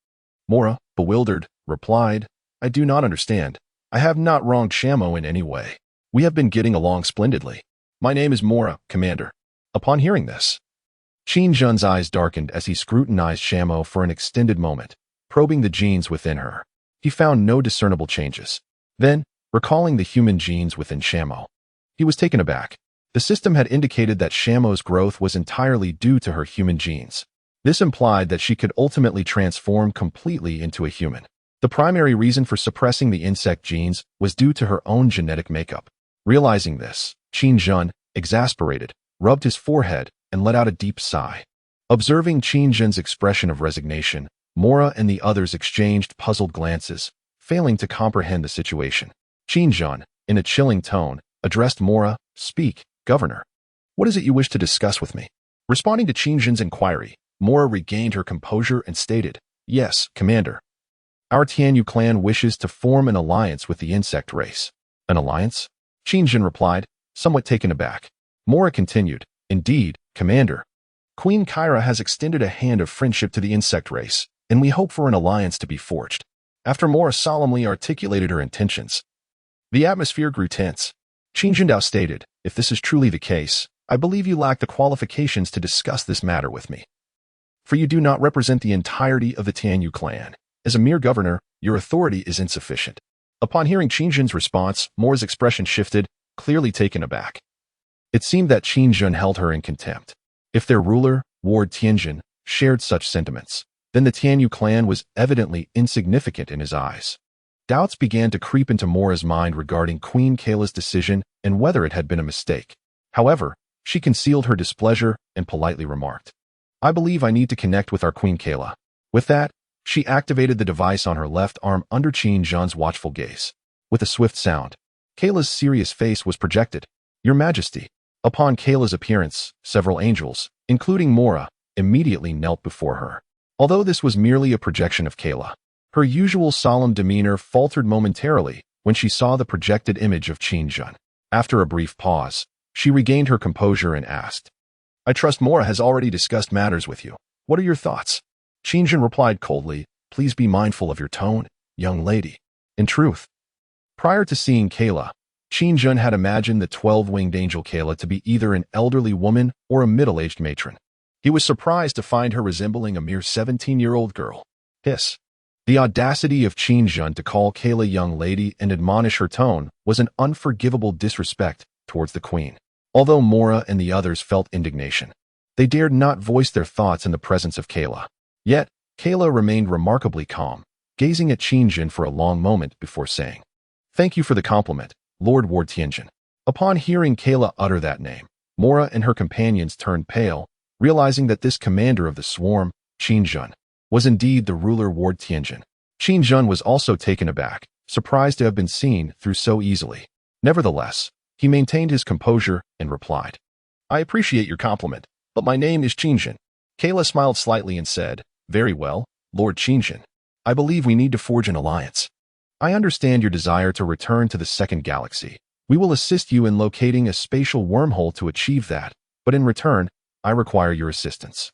[SPEAKER 1] Mora, bewildered, replied, "I do not understand. I have not wronged Shamo in any way. We have been getting along splendidly. My name is Mora, Commander. Upon hearing this, Qin Jun's eyes darkened as he scrutinized Shamo for an extended moment, probing the genes within her. He found no discernible changes. Then, recalling the human genes within Shamo, he was taken aback. The system had indicated that Shamo's growth was entirely due to her human genes. This implied that she could ultimately transform completely into a human. The primary reason for suppressing the insect genes was due to her own genetic makeup. Realizing this, Qin Jun, exasperated, rubbed his forehead and let out a deep sigh. Observing Qin Jun's expression of resignation, Mora and the others exchanged puzzled glances, failing to comprehend the situation. Qin Jun, in a chilling tone, addressed Mora, "Speak, Governor. What is it you wish to discuss with me?" Responding to Qin Jun's inquiry, Mora regained her composure and stated, "Yes, Commander. Our Tianyu clan wishes to form an alliance with the insect race." "An alliance?" Qin Jun replied, somewhat taken aback. Mora continued, "Indeed, Commander. Queen Kyra has extended a hand of friendship to the insect race, and we hope for an alliance to be forged." After Mora solemnly articulated her intentions, the atmosphere grew tense. Qin Jun stated, "If this is truly the case, I believe you lack the qualifications to discuss this matter with me. For you do not represent the entirety of the Tianyu clan. As a mere governor, your authority is insufficient." Upon hearing Qin Jun's response, Mora's expression shifted, clearly taken aback. It seemed that Qin Jun held her in contempt. If their ruler, Ward Tianjin, shared such sentiments, then the Tianyu clan was evidently insignificant in his eyes. Doubts began to creep into Mora's mind regarding Queen Kayla's decision and whether it had been a mistake. However, she concealed her displeasure and politely remarked, "I believe I need to connect with our Queen Kayla." With that, she activated the device on her left arm under Qin Jun's watchful gaze. With a swift sound, Kayla's serious face was projected. "Your Majesty." Upon Kayla's appearance, several angels, including Mora, immediately knelt before her. Although this was merely a projection of Kayla, her usual solemn demeanor faltered momentarily when she saw the projected image of Qin Jun. After a brief pause, she regained her composure and asked, "I trust Mora has already discussed matters with you. What are your thoughts?" Qin Jun replied coldly, "Please be mindful of your tone, young lady." In truth, prior to seeing Kayla, Qin Jun had imagined the 12-winged angel Kayla to be either an elderly woman or a middle-aged matron. He was surprised to find her resembling a mere 17-year-old girl. The audacity of Qin Jun to call Kayla young lady and admonish her tone was an unforgivable disrespect towards the queen. Although Mora and the others felt indignation, they dared not voice their thoughts in the presence of Kayla. Yet, Kayla remained remarkably calm, gazing at Qin Jun for a long moment before saying, "Thank you for the compliment, Lord Ward Tianjin." Upon hearing Kayla utter that name, Mora and her companions turned pale, realizing that this commander of the swarm, Qin Jun, was indeed the ruler Ward Tianjin. Qin Jun was also taken aback, surprised to have been seen through so easily. Nevertheless, he maintained his composure and replied, "I appreciate your compliment, but my name is Qin Jun." Kayla smiled slightly and said, "Very well, Lord Qin Jun. I believe we need to forge an alliance. I understand your desire to return to the second galaxy. We will assist you in locating a spatial wormhole to achieve that, but in return, I require your assistance."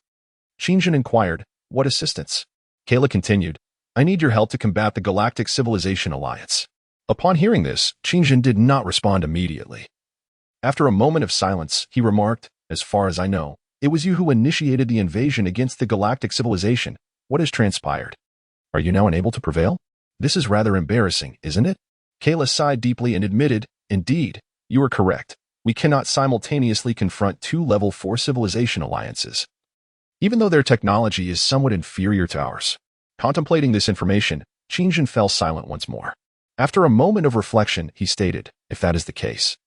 [SPEAKER 1] Qin Jun inquired, "What assistance?" Kayla continued, "I need your help to combat the Galactic Civilization Alliance." Upon hearing this, Qin Jun did not respond immediately. After a moment of silence, he remarked, "As far as I know, it was you who initiated the invasion against the Galactic Civilization. What has transpired? Are you now unable to prevail? This is rather embarrassing, isn't it?" Kayla sighed deeply and admitted, "Indeed, you are correct. We cannot simultaneously confront two level 4 civilization alliances, even though their technology is somewhat inferior to ours." Contemplating this information, Qin Jun fell silent once more. After a moment of reflection, he stated, "If that is the case,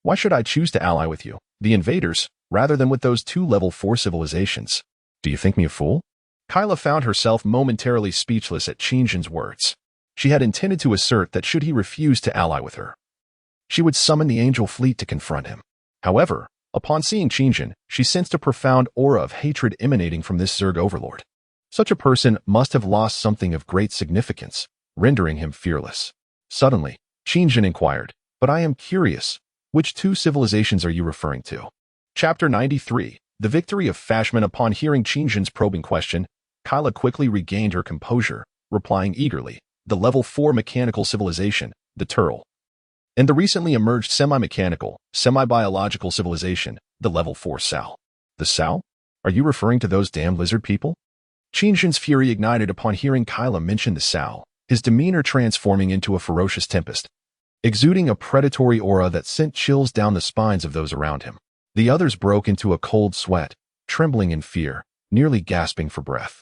[SPEAKER 1] why should I choose to ally with you, the invaders, rather than with those two level 4 civilizations? Do you think me a fool?" Kyla found herself momentarily speechless at Qin Jun's words. She had intended to assert that should he refuse to ally with her, she would summon the angel fleet to confront him. However, upon seeing Qin Jun, she sensed a profound aura of hatred emanating from this Zerg overlord. Such a person must have lost something of great significance, rendering him fearless. Suddenly, Qin Jun inquired, "But I am curious, which two civilizations are you referring to?" Chapter 93, The Victory of Fashman. Upon hearing Qin Jun's probing question, Kyla quickly regained her composure, replying eagerly, "The level 4 mechanical civilization, the turtle. And the recently emerged semi-mechanical, semi-biological civilization, the Level 4 Sal. The Sal? Are you referring to those damn lizard people? Qingjun's fury ignited upon hearing Kyla mention the Sal, his demeanor transforming into a ferocious tempest, exuding a predatory aura that sent chills down the spines of those around him. The others broke into a cold sweat, trembling in fear, nearly gasping for breath.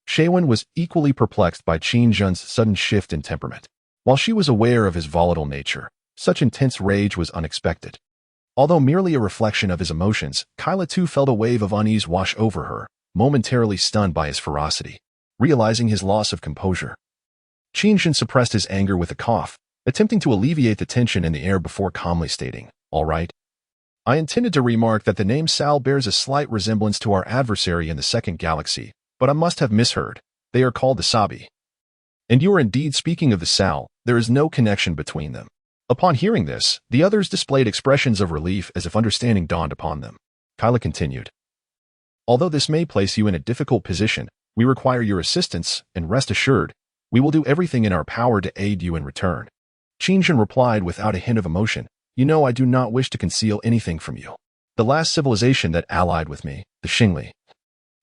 [SPEAKER 1] Shaywin was equally perplexed by Qingjun's sudden shift in temperament. While she was aware of his volatile nature, such intense rage was unexpected. Although merely a reflection of his emotions, Kyla too felt a wave of unease wash over her, momentarily stunned by his ferocity. Realizing his loss of composure, Qingjun suppressed his anger with a cough, attempting to alleviate the tension in the air before calmly stating, "All right. I intended to remark that the name Sal bears a slight resemblance to our adversary in the second galaxy, but I must have misheard. They are called the Sabi. And you are indeed speaking of the Sal. There is no connection between them." Upon hearing this, the others displayed expressions of relief as if understanding dawned upon them. Kyla continued, "Although this may place you in a difficult position, we require your assistance, and rest assured, we will do everything in our power to aid you in return." Qingjun replied without a hint of emotion, "You know I do not wish to conceal anything from you. The last civilization that allied with me, the Xingli,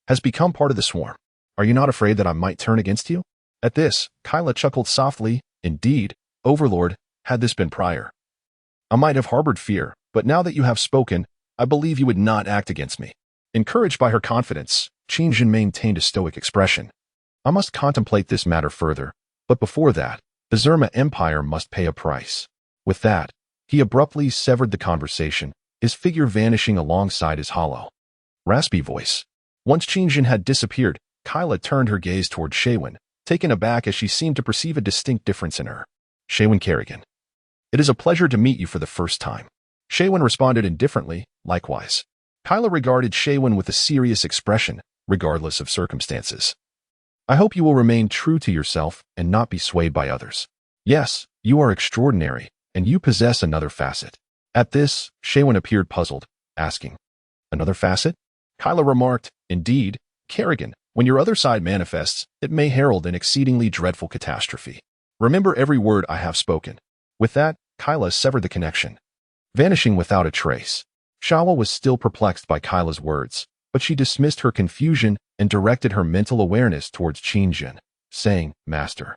[SPEAKER 1] has become part of the swarm. Are you not afraid that I might turn against you?" At this, Kyla chuckled softly. "Indeed, Overlord, had this been prior, I might have harbored fear, but now that you have spoken, I believe you would not act against me." Encouraged by her confidence, Qingjun maintained a stoic expression. "I must contemplate this matter further, but before that, the Zerma Empire must pay a price." With that, he abruptly severed the conversation, his figure vanishing alongside his hollow, raspy voice. Once Qingjun had disappeared, Kyla turned her gaze toward Shaywin, taken aback as she seemed to perceive a distinct difference in her. "Shaywin Kerrigan, it is a pleasure to meet you for the first time." Shaywin responded indifferently, likewise. Kyla regarded Shaywin with a serious expression, regardless of circumstances. "I hope you will remain true to yourself and not be swayed by others. Yes, you are extraordinary, and you possess another facet." At this, Shaywin appeared puzzled, asking, "Another facet?" Kyla remarked, "Indeed, Kerrigan, when your other side manifests, it may herald an exceedingly dreadful catastrophe. Remember every word I have spoken." With that, Kyla severed the connection, vanishing without a trace. Shawa was still perplexed by Kyla's words, but she dismissed her confusion and directed her mental awareness towards Qingjun, saying, "Master,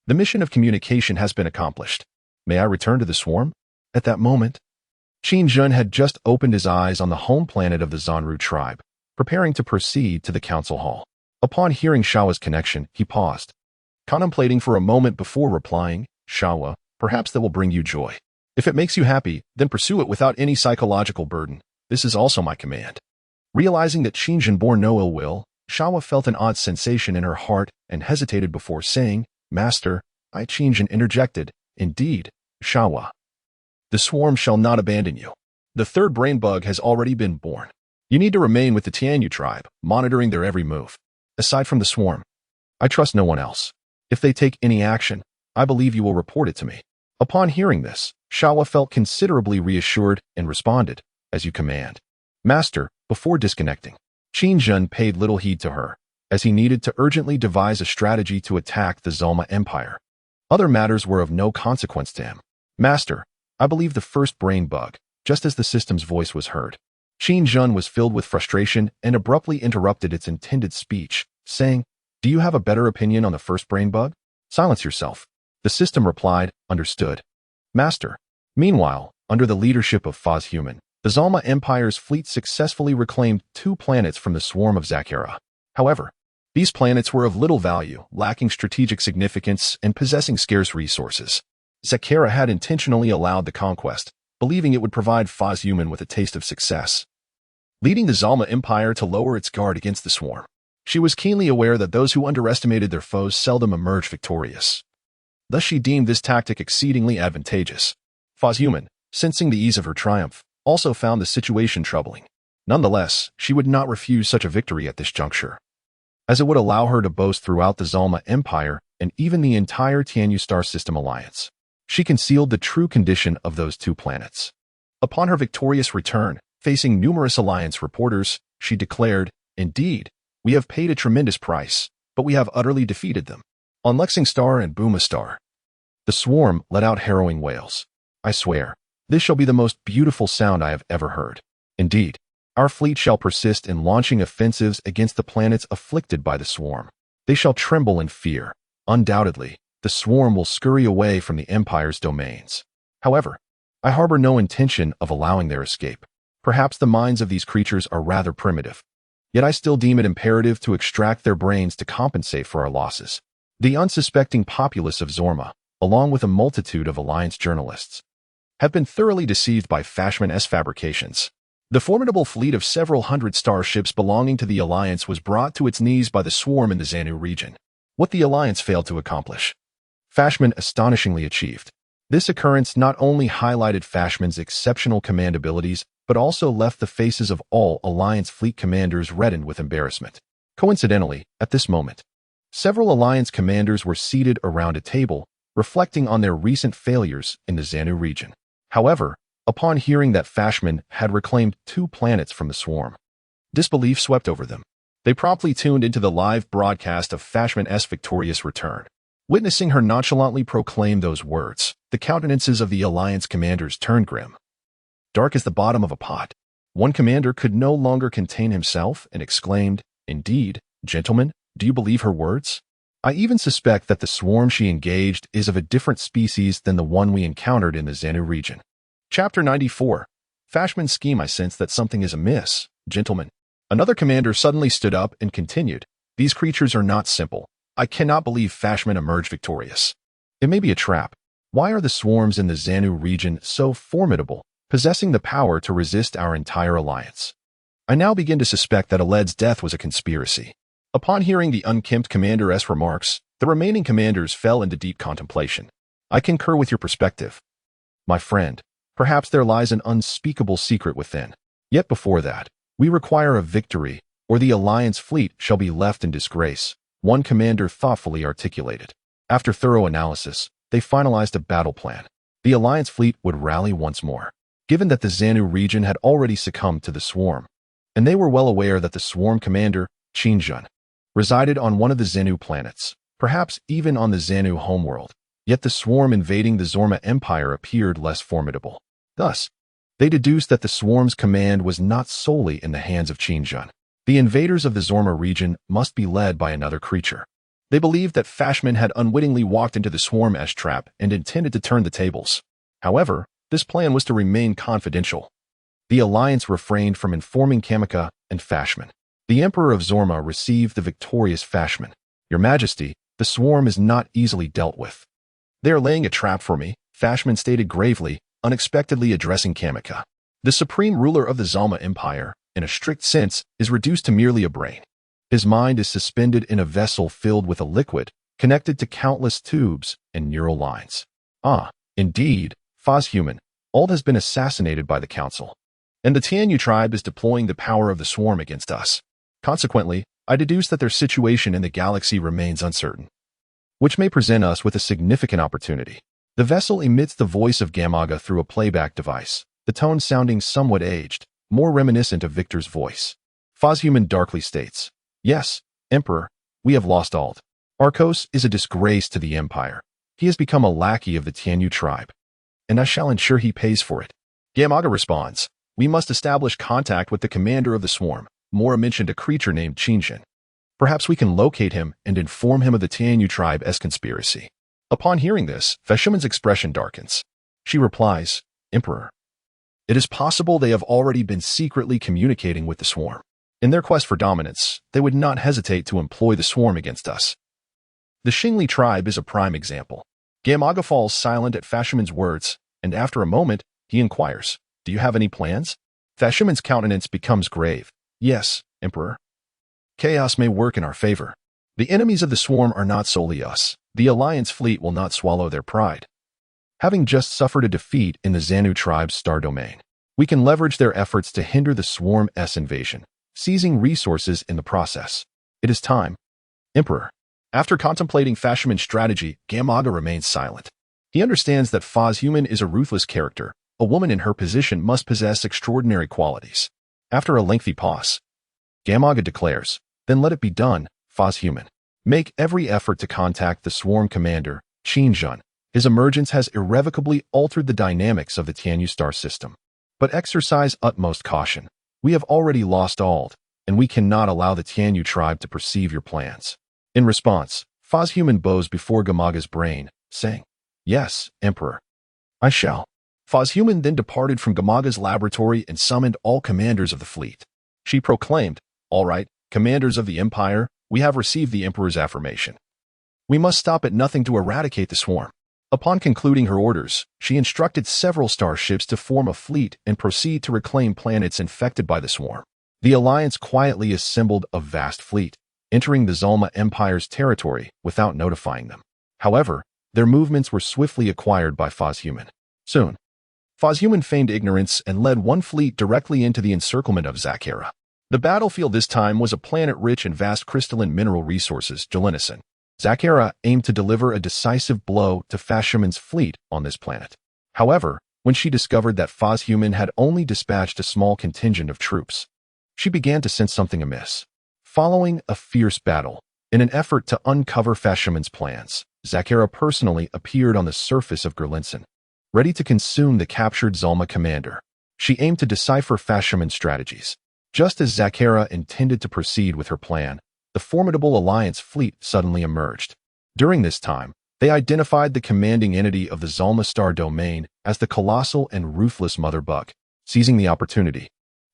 [SPEAKER 1] the mission of communication has been accomplished. May I return to the swarm?" At that moment, Qingjun had just opened his eyes on the home planet of the Zanru tribe, preparing to proceed to the council hall. Upon hearing Shawa's connection, he paused, contemplating for a moment before replying, "Shawa, perhaps that will bring you joy. If it makes you happy, then pursue it without any psychological burden. This is also my command." Realizing that Qingjun bore no ill will, Shawa felt an odd sensation in her heart and hesitated before saying, "Master," Qingjun interjected, "Indeed, Shawa. The swarm shall not abandon you. The third brain bug has already been born. You need to remain with the Tianyu tribe, monitoring their every move. Aside from the swarm, I trust no one else. If they take any action, I believe you will report it to me." Upon hearing this, Shawa felt considerably reassured and responded, "As you command, Master." Before disconnecting, Qingjun paid little heed to her, as he needed to urgently devise a strategy to attack the Zalma Empire. Other matters were of no consequence to him. "Master, I believe the first brain bug," just as the system's voice was heard. Qingjun was filled with frustration and abruptly interrupted its intended speech, saying, "Do you have a better opinion on the first brain bug?" "Silence yourself." The system replied, "Understood, Master." Meanwhile, under the leadership of Faz-Human, the Zalma Empire's fleet successfully reclaimed 2 planets from the swarm of Zakera. However, these planets were of little value, lacking strategic significance and possessing scarce resources. Zakera had intentionally allowed the conquest, believing it would provide Faz-Human with a taste of success, leading the Zalma Empire to lower its guard against the swarm. She was keenly aware that those who underestimated their foes seldom emerged victorious. Thus she deemed this tactic exceedingly advantageous. Faz-Human, sensing the ease of her triumph, also found the situation troubling. Nonetheless, she would not refuse such a victory at this juncture, as it would allow her to boast throughout the Zalma Empire and even the entire Tianyu Star System alliance. She concealed the true condition of those 2 planets. Upon her victorious return, facing numerous alliance reporters, she declared, "Indeed, we have paid a tremendous price, but we have utterly defeated them. On Lexing Star and Booma Star, The swarm let out harrowing wails. I swear, this shall be the most beautiful sound I have ever heard. Indeed, our fleet shall persist in launching offensives against the planets afflicted by the swarm. They shall tremble in fear. Undoubtedly, the swarm will scurry away from the Empire's domains. However, I harbor no intention of allowing their escape. Perhaps the minds of these creatures are rather primitive. Yet I still deem it imperative to extract their brains to compensate for our losses. The unsuspecting populace of Zorma, along with a multitude of Alliance journalists, have been thoroughly deceived by Fashman's fabrications. The formidable fleet of several hundred starships belonging to the Alliance was brought to its knees by the swarm in the Xanu region. What the Alliance failed to accomplish, Fashman astonishingly achieved. This occurrence not only highlighted Fashman's exceptional command abilities, but also left the faces of all Alliance fleet commanders reddened with embarrassment. Coincidentally, at this moment, several Alliance commanders were seated around a table, reflecting on their recent failures in the Xanu region. However, upon hearing that Fashman had reclaimed 2 planets from the swarm, disbelief swept over them. They promptly tuned into the live broadcast of Fashman's victorious return. Witnessing her nonchalantly proclaim those words, the countenances of the Alliance commanders turned grim. Dark as the bottom of a pot. One commander could no longer contain himself and exclaimed, "Indeed, gentlemen, do you believe her words? I even suspect that the swarm she engaged is of a different species than the one we encountered in the Xanu region." Chapter 94. Fashman's scheme. I sense that something is amiss, gentlemen. Another commander suddenly stood up and continued, "These creatures are not simple. I cannot believe Fashman emerged victorious. It may be a trap. Why are the swarms in the Xanu region so formidable, possessing the power to resist our entire alliance? I now begin to suspect that Aled's death was a conspiracy." Upon hearing the unkempt commander's remarks, the remaining commanders fell into deep contemplation. "I concur with your perspective, my friend. Perhaps there lies an unspeakable secret within. Yet before that, we require a victory, or the Alliance fleet shall be left in disgrace," one commander thoughtfully articulated. After thorough analysis, they finalized a battle plan. The Alliance fleet would rally once more, given that the Xanu region had already succumbed to the swarm, and they were well aware that the swarm commander, Qinjun, resided on one of the Xenu planets, perhaps even on the Xanu homeworld. Yet the swarm invading the Zorma Empire appeared less formidable. Thus, they deduced that the swarm's command was not solely in the hands of Qinjun. The invaders of the Zorma region must be led by another creature. They believed that Fashman had unwittingly walked into the swarm's trap and intended to turn the tables. However, this plan was to remain confidential. The Alliance refrained from informing Kamika and Fashman. The Emperor of Zorma received the victorious Fashman. "Your Majesty, the swarm is not easily dealt with. They are laying a trap for me," Fashman stated gravely, unexpectedly addressing Kamika. The supreme ruler of the Zalma Empire, in a strict sense, is reduced to merely a brain. His mind is suspended in a vessel filled with a liquid, connected to countless tubes and neural lines. Ah, indeed, Fazhuman, Ald has been assassinated by the Council, and the Tianyu tribe is deploying the power of the swarm against us. Consequently, I deduce that their situation in the galaxy remains uncertain, which may present us with a significant opportunity. The vessel emits the voice of Gamaga through a playback device, the tone sounding somewhat aged, more reminiscent of Victor's voice. Fazhuman darkly states, "Yes, Emperor, we have lost Ald. Arcos is a disgrace to the Empire. He has become a lackey of the Tianyu tribe, and I shall ensure he pays for it." Gamaga responds, "We must establish contact with the commander of the swarm." Mora mentioned a creature named Qinjun. "Perhaps we can locate him and inform him of the Tianyu tribe's conspiracy." Upon hearing this, Fashman's expression darkens. She replies, "Emperor, it is possible they have already been secretly communicating with the swarm. In their quest for dominance, they would not hesitate to employ the swarm against us." The Xingli tribe is a prime example. Gamaga falls silent at Fashman's words, and after a moment, he inquires, "Do you have any plans?" Fashman's countenance becomes grave. "Yes, Emperor. Chaos may work in our favor. The enemies of the swarm are not solely us. The Alliance fleet will not swallow their pride. Having just suffered a defeat in the Xanu tribe's star domain, we can leverage their efforts to hinder the swarm's invasion, seizing resources in the process. It is time, Emperor." After contemplating Fashman's strategy, Gamaga remains silent. He understands that Fazhuman is a ruthless character. A woman in her position must possess extraordinary qualities. After a lengthy pause, Gamaga declares, "Then let it be done, Fazhuman. Make every effort to contact the swarm commander, Qinjun, His emergence has irrevocably altered the dynamics of the Tianyu star system. But exercise utmost caution. We have already lost Ald, and we cannot allow the Tianyu tribe to perceive your plans. In response, Fozhuman bows before Gamaga's brain, saying, "Yes, Emperor. I shall." Fozhuman then departed from Gamaga's laboratory and summoned all commanders of the fleet. She proclaimed, "All right, commanders of the Empire, we have received the Emperor's affirmation. We must stop at nothing to eradicate the swarm." Upon concluding her orders, she instructed several starships to form a fleet and proceed to reclaim planets infected by the swarm. The Alliance quietly assembled a vast fleet, entering the Zulma Empire's territory without notifying them. However, their movements were swiftly acquired by Fozhuman. Soon, Fozhuman feigned ignorance and led one fleet directly into the encirclement of Zakera. The battlefield this time was a planet rich in vast crystalline mineral resources, Jelinison. Zakera aimed to deliver a decisive blow to Fozhuman's fleet on this planet. However, when she discovered that Fozhuman had only dispatched a small contingent of troops, she began to sense something amiss. Following a fierce battle, in an effort to uncover Fozhuman's plans, Zakera personally appeared on the surface of Gerlinson, ready to consume the captured Zulma commander. She aimed to decipher Fozhuman's strategies. Just as Zakera intended to proceed with her plan, the formidable Alliance fleet suddenly emerged. During this time, they identified the commanding entity of the Zulma star domain as the colossal and ruthless Mother Bug. Seizing the opportunity,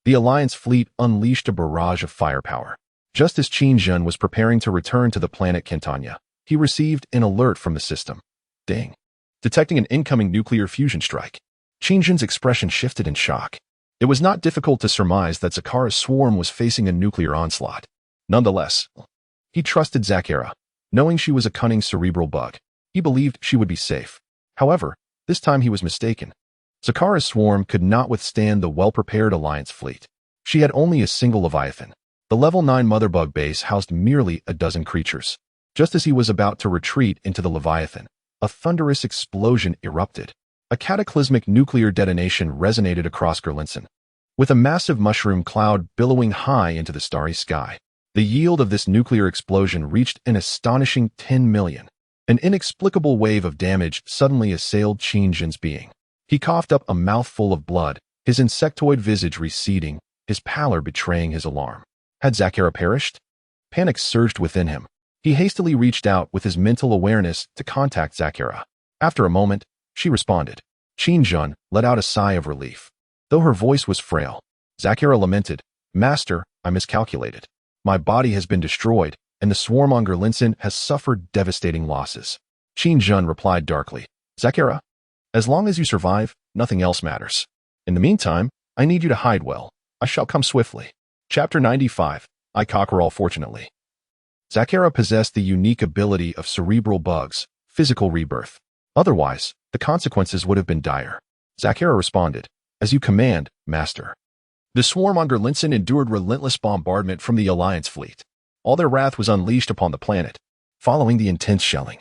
[SPEAKER 1] the Alliance fleet unleashed a barrage of firepower. Just as Qingjun was preparing to return to the planet Kentanya, he received an alert from the system. Ding. Detecting an incoming nuclear fusion strike. Qingjun's expression shifted in shock. It was not difficult to surmise that Zakara's swarm was facing a nuclear onslaught. Nonetheless, he trusted Zakera. Knowing she was a cunning cerebral bug, he believed she would be safe. However, this time he was mistaken. Zakara's swarm could not withstand the well-prepared Alliance fleet. She had only a single Leviathan. The level 9 Mother Bug base housed merely a dozen creatures. Just as he was about to retreat into the Leviathan, a thunderous explosion erupted. A cataclysmic nuclear detonation resonated across Gerlinson, with a massive mushroom cloud billowing high into the starry sky. The yield of this nuclear explosion reached an astonishing 10 million. An inexplicable wave of damage suddenly assailed Qingjun's being. He coughed up a mouthful of blood, his insectoid visage receding, his pallor betraying his alarm. Had Zakera perished? Panic surged within him. He hastily reached out with his mental awareness to contact Zakera. After a moment, she responded. Qingjun let out a sigh of relief. Though her voice was frail, Zakera lamented, "Master, I miscalculated. My body has been destroyed, and the swarm on Gerlinson has suffered devastating losses." Qingjun replied darkly, "Zakera, as long as you survive, nothing else matters. In the meantime, I need you to hide well. I shall come swiftly." Chapter 95, I Cockerel Fortunately. Zakera possessed the unique ability of cerebral bugs, physical rebirth. Otherwise, the consequences would have been dire. Zakera responded, "As you command, Master." The swarm on Gerlinson endured relentless bombardment from the Alliance fleet. All their wrath was unleashed upon the planet. Following the intense shelling,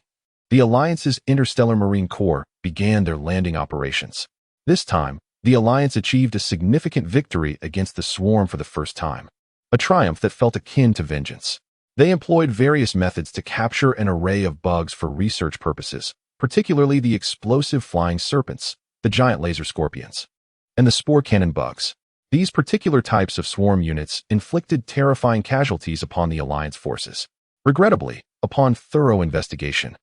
[SPEAKER 1] the Alliance's Interstellar Marine Corps began their landing operations. This time, the Alliance achieved a significant victory against the swarm for the first time, a triumph that felt akin to vengeance. They employed various methods to capture an array of bugs for research purposes, particularly the explosive flying serpents, the giant laser scorpions, and the spore cannon bugs. These particular types of swarm units inflicted terrifying casualties upon the Alliance forces. Regrettably, upon thorough investigation,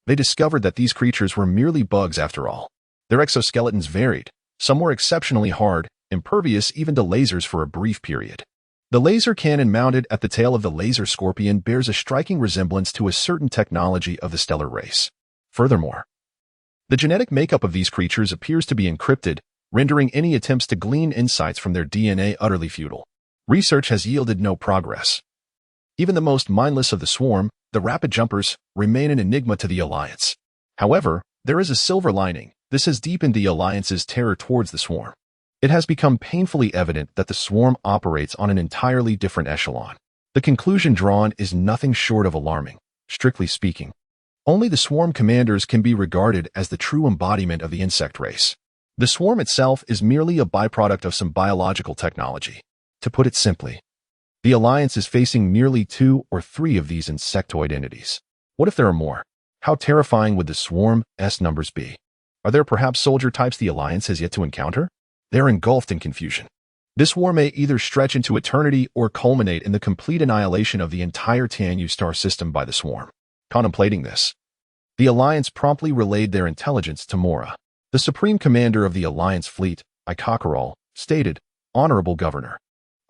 [SPEAKER 1] they discovered that these creatures were merely bugs after all. Their exoskeletons varied. Some were exceptionally hard, impervious even to lasers for a brief period. The laser cannon mounted at the tail of the laser scorpion bears a striking resemblance to a certain technology of the stellar race. Furthermore, the genetic makeup of these creatures appears to be encrypted, rendering any attempts to glean insights from their DNA utterly futile. Research has yielded no progress. Even the most mindless of the swarm, the rapid jumpers, remain an enigma to the Alliance. However, there is a silver lining. This has deepened the Alliance's terror towards the swarm. It has become painfully evident that the swarm operates on an entirely different echelon. The conclusion drawn is nothing short of alarming. Strictly speaking, only the swarm commanders can be regarded as the true embodiment of the insect race. The swarm itself is merely a byproduct of some biological technology. To put it simply, the Alliance is facing merely 2 or 3 of these insectoid entities. What if there are more? How terrifying would the swarm's numbers be? Are there perhaps soldier types the Alliance has yet to encounter? They're engulfed in confusion. This war may either stretch into eternity or culminate in the complete annihilation of the entire Tianyu star system by the swarm. Contemplating this, the Alliance promptly relayed their intelligence to Mora. The Supreme Commander of the Alliance fleet, Ikakarol, stated, "Honorable Governor,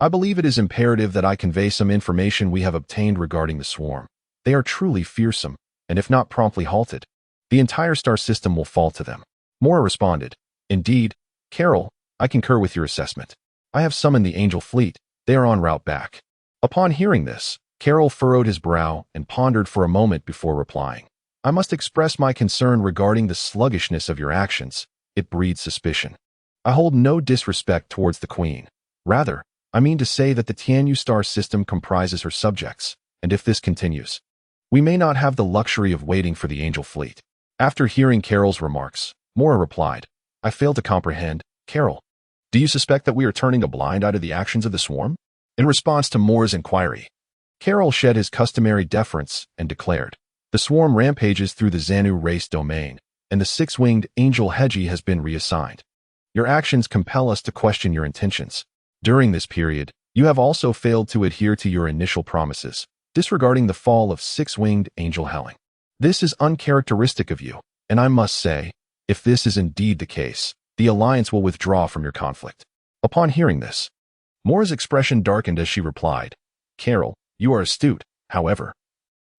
[SPEAKER 1] I believe it is imperative that I convey some information we have obtained regarding the swarm. They are truly fearsome, and if not promptly halted, the entire star system will fall to them." Mora responded, "Indeed, Carol, I concur with your assessment. I have summoned the Angel fleet. They are en route back." Upon hearing this, Carol furrowed his brow and pondered for a moment before replying. "I must express my concern regarding the sluggishness of your actions. It breeds suspicion. I hold no disrespect towards the Queen. Rather, I mean to say that the Tianyu star system comprises her subjects, and if this continues, we may not have the luxury of waiting for the Angel fleet." After hearing Carol's remarks, Mora replied, "I fail to comprehend. Carol, do you suspect that we are turning a blind eye to the actions of the swarm?" In response to Mora's inquiry, Carol shed his customary deference and declared, "The swarm rampages through the Xanu race domain, and the six-winged angel Heji has been reassigned. Your actions compel us to question your intentions. During this period, you have also failed to adhere to your initial promises, disregarding the fall of six-winged angel Helling. This is uncharacteristic of you, and I must say, if this is indeed the case, the Alliance will withdraw from your conflict." Upon hearing this, Mora's expression darkened as she replied, "Carol, you are astute. However,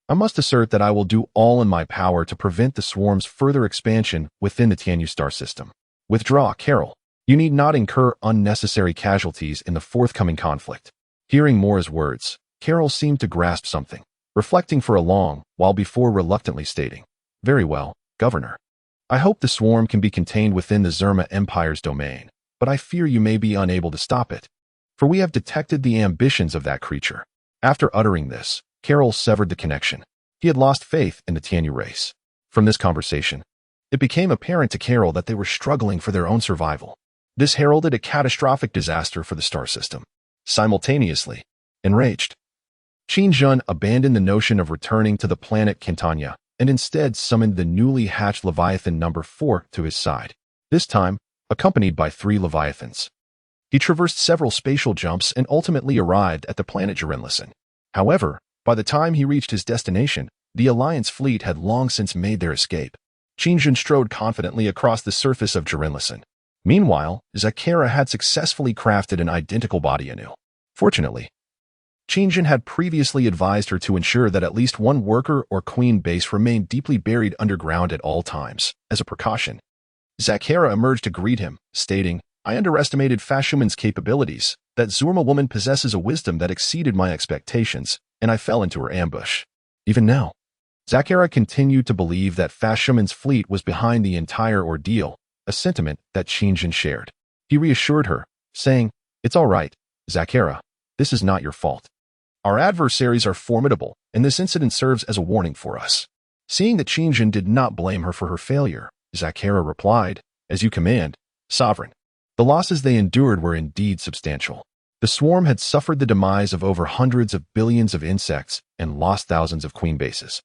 [SPEAKER 1] I must assert that I will do all in my power to prevent the swarm's further expansion within the Tianyu star system. Withdraw, Carol. You need not incur unnecessary casualties in the forthcoming conflict." Hearing Mora's words, Carol seemed to grasp something, reflecting for a long while before reluctantly stating, "Very well, Governor. I hope the swarm can be contained within the Zerma Empire's domain, but I fear you may be unable to stop it, for we have detected the ambitions of that creature." After uttering this, Carol severed the connection. He had lost faith in the Tianyu race. From this conversation, it became apparent to Carol that they were struggling for their own survival. This heralded a catastrophic disaster for the star system. Simultaneously, enraged, Qin Jun abandoned the notion of returning to the planet Quintana and instead summoned the newly hatched Leviathan number 4 to his side, this time accompanied by 3 Leviathans. He traversed several spatial jumps and ultimately arrived at the planet Jirenlison. However, by the time he reached his destination, the Alliance fleet had long since made their escape. Qin Jun strode confidently across the surface of Jirenlison. Meanwhile, Zakera had successfully crafted an identical body anew. Fortunately, Qin Jun had previously advised her to ensure that at least one worker or queen base remained deeply buried underground at all times. As a precaution, Zakera emerged to greet him, stating, "I underestimated Fashuman's capabilities. That Zurma woman possesses a wisdom that exceeded my expectations, and I fell into her ambush." Even now, Zakera continued to believe that Fashuman's fleet was behind the entire ordeal, a sentiment that Qin Jun shared. He reassured her, saying, "It's all right, Zakera. This is not your fault. Our adversaries are formidable, and this incident serves as a warning for us." Seeing that Qin Jun did not blame her for her failure, Zakera replied, "As you command, Sovereign." The losses they endured were indeed substantial. The swarm had suffered the demise of over hundreds of billions of insects and lost thousands of queen bases,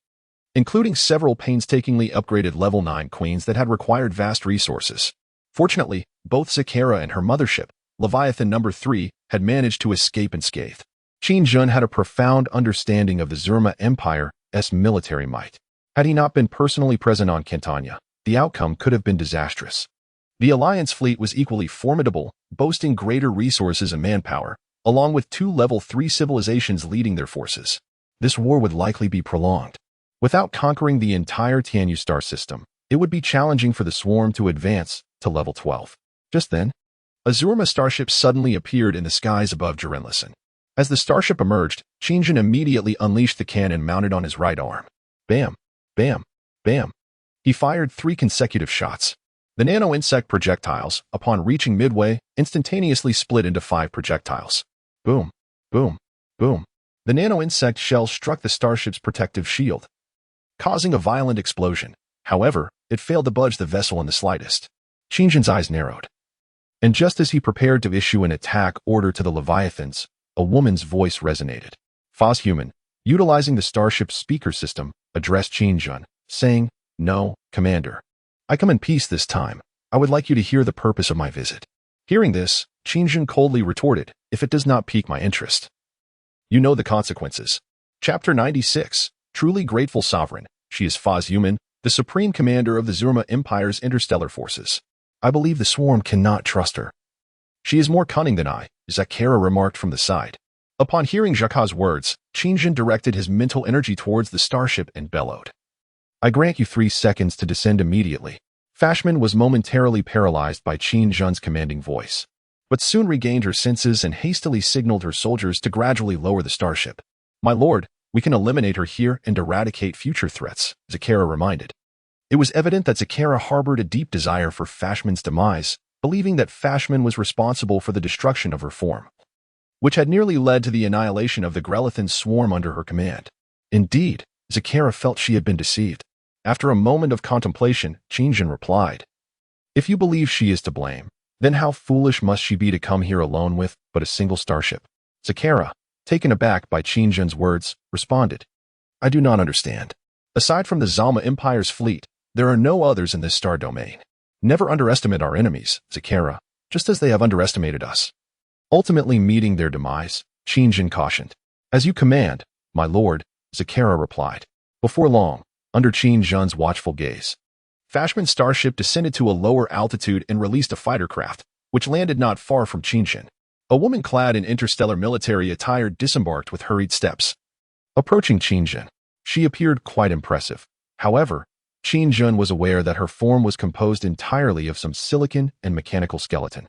[SPEAKER 1] including several painstakingly upgraded level 9 queens that had required vast resources. Fortunately, both Zakera and her mothership, Leviathan number 3, had managed to escape unscathed. Qin Jun had a profound understanding of the Zerma Empire's military might. Had he not been personally present on Quintana, the outcome could have been disastrous. The Alliance fleet was equally formidable, boasting greater resources and manpower, along with 2 level 3 civilizations leading their forces. This war would likely be prolonged. Without conquering the entire Tianyu star system, it would be challenging for the swarm to advance to level 12. Just then, a Zurma starship suddenly appeared in the skies above Jirenlison. As the starship emerged, Qin Jun immediately unleashed the cannon mounted on his right arm. Bam, bam, bam. He fired 3 consecutive shots. The nano-insect projectiles, upon reaching midway, instantaneously split into 5 projectiles. Boom, boom, boom. The nano-insect shell struck the starship's protective shield, causing a violent explosion. However, it failed to budge the vessel in the slightest. Qin Jun's eyes narrowed. And just as he prepared to issue an attack order to the Leviathans, a woman's voice resonated. Human, utilizing the starship's speaker system, addressed Qin Jun, saying, "No, Commander. I come in peace this time. I would like you to hear the purpose of my visit." Hearing this, Qingjun coldly retorted, "If it does not pique my interest, you know the consequences." Chapter 96, Truly Grateful Sovereign. She is Faz Human, the Supreme Commander of the Zurma Empire's interstellar forces. I believe the swarm cannot trust her. She is more cunning than I, Zakara remarked from the side. Upon hearing Jaka's words, Qingjun directed his mental energy towards the starship and bellowed, "I grant you 3 seconds to descend immediately." Fashman was momentarily paralyzed by Qingjun's commanding voice, but soon regained her senses and hastily signaled her soldiers to gradually lower the starship. "My lord, we can eliminate her here and eradicate future threats," Zakara reminded. It was evident that Zakara harbored a deep desire for Fashman's demise, believing that Fashman was responsible for the destruction of her form, which had nearly led to the annihilation of the Grelithan swarm under her command. Indeed, Zakara felt she had been deceived. After a moment of contemplation, Qingjun replied, "If you believe she is to blame, then how foolish must she be to come here alone with but a single starship?" Zakara, taken aback by Qingjun's words, responded, "I do not understand. Aside from the Zalma Empire's fleet, there are no others in this star domain. Never underestimate our enemies, Zakara, just as they have underestimated us." Ultimately meeting their demise, Qingjun cautioned. "As you command, my lord," Zakara replied. Before long, under Qingjun's watchful gaze, Fashman's starship descended to a lower altitude and released a fighter craft, which landed not far from Qingjun. A woman clad in interstellar military attire disembarked with hurried steps. Approaching Qingjun, she appeared quite impressive. However, Qingjun was aware that her form was composed entirely of some silicon and mechanical skeleton,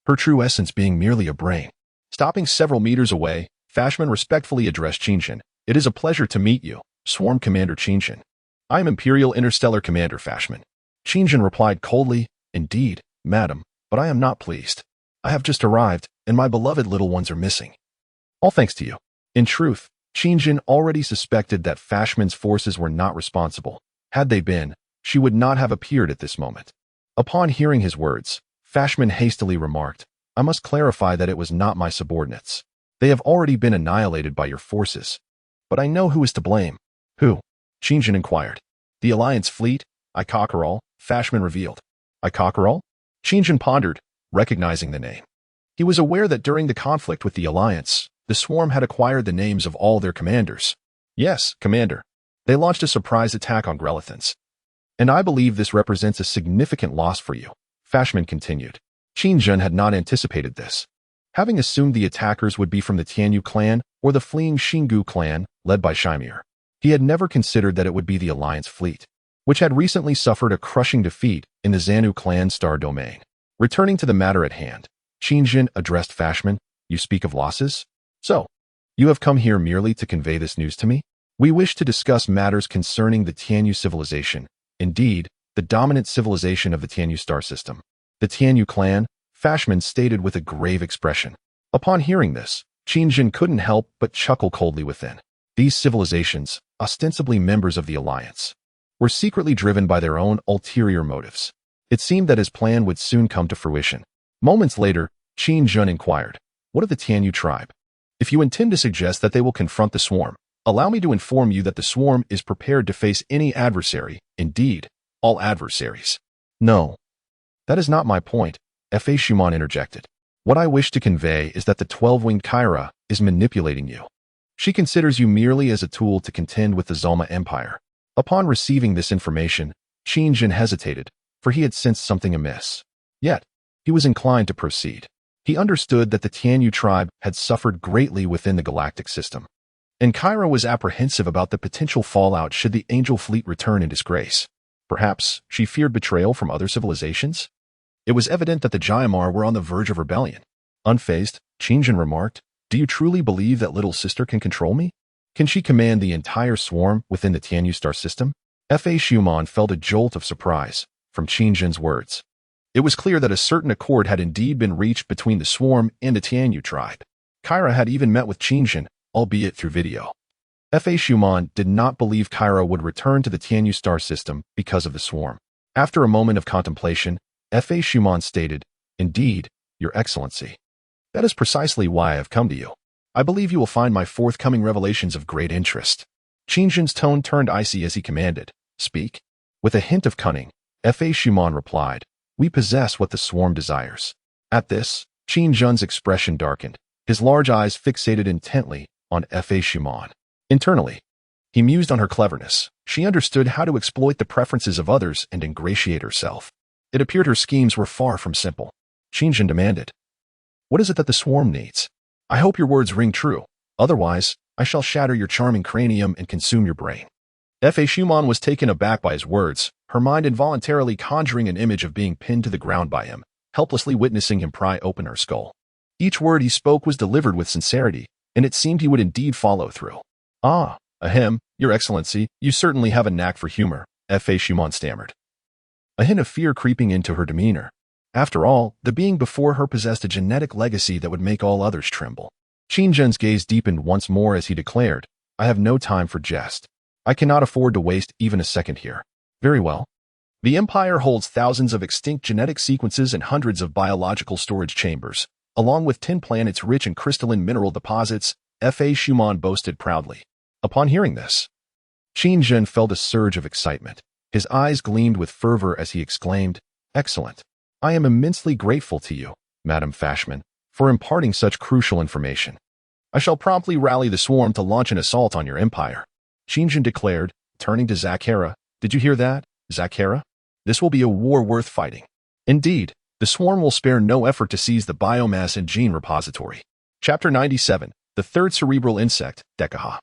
[SPEAKER 1] her true essence being merely a brain. Stopping several meters away, Fashman respectfully addressed Qingjun. "It is a pleasure to meet you, Swarm Commander Qingjun. I am Imperial Interstellar Commander Fashman." Qingjun replied coldly, "Indeed, madam, but I am not pleased. I have just arrived, and my beloved little ones are missing. All thanks to you." In truth, Qingjun already suspected that Fashman's forces were not responsible. Had they been, she would not have appeared at this moment. Upon hearing his words, Fashman hastily remarked, "I must clarify that it was not my subordinates. They have already been annihilated by your forces. But I know who is to blame." "Who?" Qingjun inquired. "The Alliance fleet, Icockerall," Fashman revealed. "Icockerall?" Qingjun pondered, recognizing the name. He was aware that during the conflict with the Alliance, the swarm had acquired the names of all their commanders. "Yes, Commander. They launched a surprise attack on Grelithans. And I believe this represents a significant loss for you," Fashman continued. Qingjun had not anticipated this. Having assumed the attackers would be from the Tianyu clan or the fleeing Xingu clan, led by Shimir, he had never considered that it would be the Alliance fleet, which had recently suffered a crushing defeat in the Xanu clan star domain. Returning to the matter at hand, Qingjun addressed Fashman, "You speak of losses? So, you have come here merely to convey this news to me?" "We wish to discuss matters concerning the Tianyu civilization, indeed, the dominant civilization of the Tianyu star system. The Tianyu clan," Fashman stated with a grave expression. Upon hearing this, Qingjun couldn't help but chuckle coldly within. These civilizations, ostensibly members of the Alliance, were secretly driven by their own ulterior motives. It seemed that his plan would soon come to fruition. Moments later, Qingjun inquired, "What of the Tianyu tribe? If you intend to suggest that they will confront the swarm, allow me to inform you that the swarm is prepared to face any adversary, indeed, all adversaries." "No, that is not my point," Fa Shuman interjected. "What I wish to convey is that the 12-winged Kyra is manipulating you. She considers you merely as a tool to contend with the Zalma Empire." Upon receiving this information, Qingjun hesitated, for he had sensed something amiss. Yet, he was inclined to proceed. He understood that the Tianyu tribe had suffered greatly within the galactic system, and Kyra was apprehensive about the potential fallout should the Angel fleet return in disgrace. Perhaps she feared betrayal from other civilizations? It was evident that the Jayamar were on the verge of rebellion. Unfazed, Qingjun remarked, "Do you truly believe that little sister can control me? Can she command the entire swarm within the Tianyu star system?" Fa Shuman felt a jolt of surprise from Qingjun's words. It was clear that a certain accord had indeed been reached between the swarm and the Tianyu tribe. Kyra had even met with Qingjun, albeit through video. Fa Shuman did not believe Kyra would return to the Tianyu star system because of the swarm. After a moment of contemplation, Fa Shuman stated, "Indeed, Your Excellency. That is precisely why I have come to you. I believe you will find my forthcoming revelations of great interest." Qingjun's tone turned icy as he commanded, Speak. With a hint of cunning, Fa Shuman replied, we possess what the swarm desires. At this, Qin Jun's expression darkened, his large eyes fixated intently on Fa Shuman. Internally, he mused on her cleverness. She understood how to exploit the preferences of others and ingratiate herself. It appeared her schemes were far from simple. Qin Jun demanded, what is it that the swarm needs? I hope your words ring true. Otherwise, I shall shatter your charming cranium and consume your brain. Fa Shuman was taken aback by his words, her mind involuntarily conjuring an image of being pinned to the ground by him, helplessly witnessing him pry open her skull. Each word he spoke was delivered with sincerity, and it seemed he would indeed follow through. Ah, ahem, Your Excellency, you certainly have a knack for humor, Fa Shuman stammered. A hint of fear creeping into her demeanor. After all, the being before her possessed a genetic legacy that would make all others tremble. Qin Jun's gaze deepened once more as he declared, I have no time for jest. I cannot afford to waste even a second here. Very well. The Empire holds thousands of extinct genetic sequences and hundreds of biological storage chambers, along with 10 planets rich in crystalline mineral deposits, Fa Shuman boasted proudly. Upon hearing this, Qin Jun felt a surge of excitement. His eyes gleamed with fervor as he exclaimed, Excellent. I am immensely grateful to you, Madame Fashman, for imparting such crucial information. I shall promptly rally the swarm to launch an assault on your empire. Qin Jun declared, turning to Zakhara, Did you hear that, Zakhara? This will be a war worth fighting. Indeed, the swarm will spare no effort to seize the biomass and gene repository. Chapter 97, The Third Cerebral Insect, Dekaha.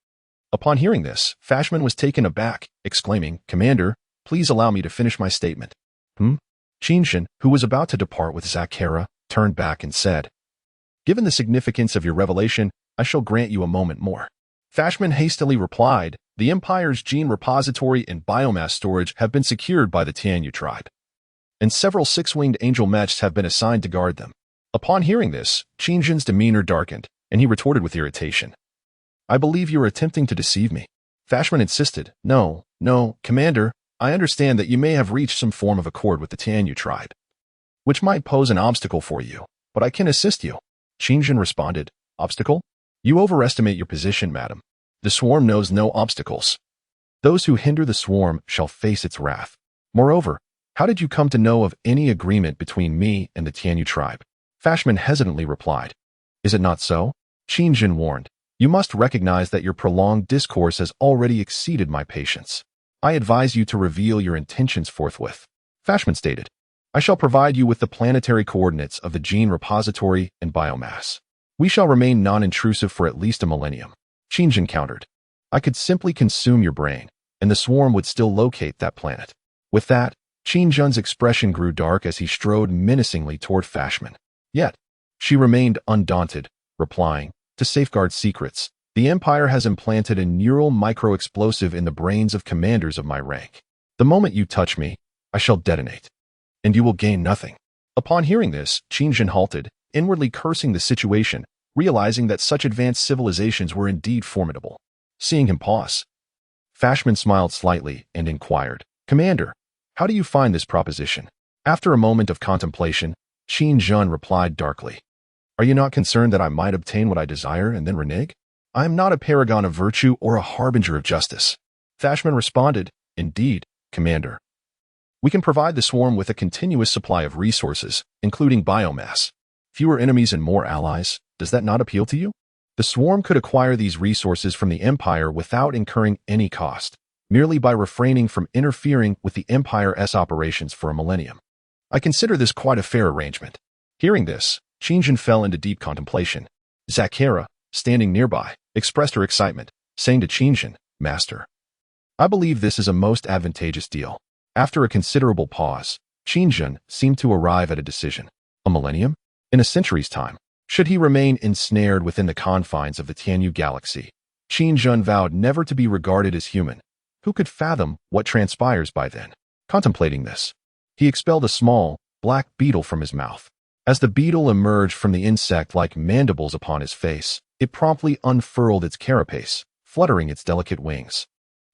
[SPEAKER 1] Upon hearing this, Fashman was taken aback, exclaiming, Commander, please allow me to finish my statement. Qin Jun, who was about to depart with Zakhara, turned back and said, Given the significance of your revelation, I shall grant you a moment more. Fashman hastily replied, The Empire's gene repository and biomass storage have been secured by the Tianyu tribe, and several six-winged angel mechs have been assigned to guard them. Upon hearing this, Qin Jun's demeanor darkened, and he retorted with irritation, I believe you are attempting to deceive me. Fashman insisted, No, Commander, I understand that you may have reached some form of accord with the Tianyu tribe, which might pose an obstacle for you, but I can assist you. Qin Jun responded, Obstacle? You overestimate your position, madam. The swarm knows no obstacles. Those who hinder the swarm shall face its wrath. Moreover, how did you come to know of any agreement between me and the Tianyu tribe? Fashman hesitantly replied, Is it not so? Qin Jun warned, You must recognize that your prolonged discourse has already exceeded my patience. I advise you to reveal your intentions forthwith. Fashman stated, I shall provide you with the planetary coordinates of the gene repository and biomass. We shall remain non-intrusive for at least a millennium. Qin Jun countered, I could simply consume your brain, and the swarm would still locate that planet. With that, Qin Jun's expression grew dark as he strode menacingly toward Fashman. Yet, she remained undaunted, replying, To safeguard secrets, the Empire has implanted a neural micro-explosive in the brains of commanders of my rank. The moment you touch me, I shall detonate, and you will gain nothing. Upon hearing this, Qin Jun halted, inwardly cursing the situation, realizing that such advanced civilizations were indeed formidable. Seeing him pause, Fashman smiled slightly and inquired, Commander, how do you find this proposition? After a moment of contemplation, Qin Jun replied darkly, Are you not concerned that I might obtain what I desire and then renege? I am not a paragon of virtue or a harbinger of justice. Fashman responded, Indeed, Commander. We can provide the swarm with a continuous supply of resources, including biomass. Fewer enemies and more allies. Does that not appeal to you? The swarm could acquire these resources from the Empire without incurring any cost, merely by refraining from interfering with the Empire's operations for a millennium. I consider this quite a fair arrangement. Hearing this, Qin Jun fell into deep contemplation. Zakhara, standing nearby, expressed her excitement, saying to Qin Jun, Master, I believe this is a most advantageous deal. After a considerable pause, Qin Jun seemed to arrive at a decision. A millennium? In a century's time, should he remain ensnared within the confines of the Tianyu galaxy? Qin Jun vowed never to be regarded as human. Who could fathom what transpires by then? Contemplating this, he expelled a small, black beetle from his mouth. As the beetle emerged from the insect like mandibles upon his face, it promptly unfurled its carapace, fluttering its delicate wings,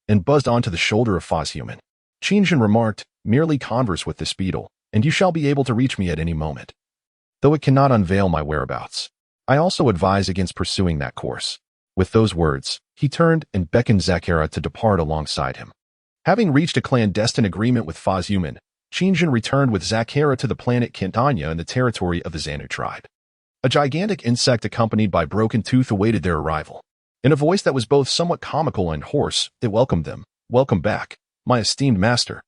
[SPEAKER 1] and buzzed onto the shoulder of Fozhuman. Qin Jun remarked, Merely converse with this beetle, and you shall be able to reach me at any moment. Though it cannot unveil my whereabouts, I also advise against pursuing that course. With those words, he turned and beckoned Zakhara to depart alongside him. Having reached a clandestine agreement with Fazhuman, Qingjun returned with Zakara to the planet Quintania in the territory of the Xanu tribe. A gigantic insect accompanied by Broken Tooth awaited their arrival. In a voice that was both somewhat comical and hoarse, it welcomed them. "Welcome back, my esteemed master.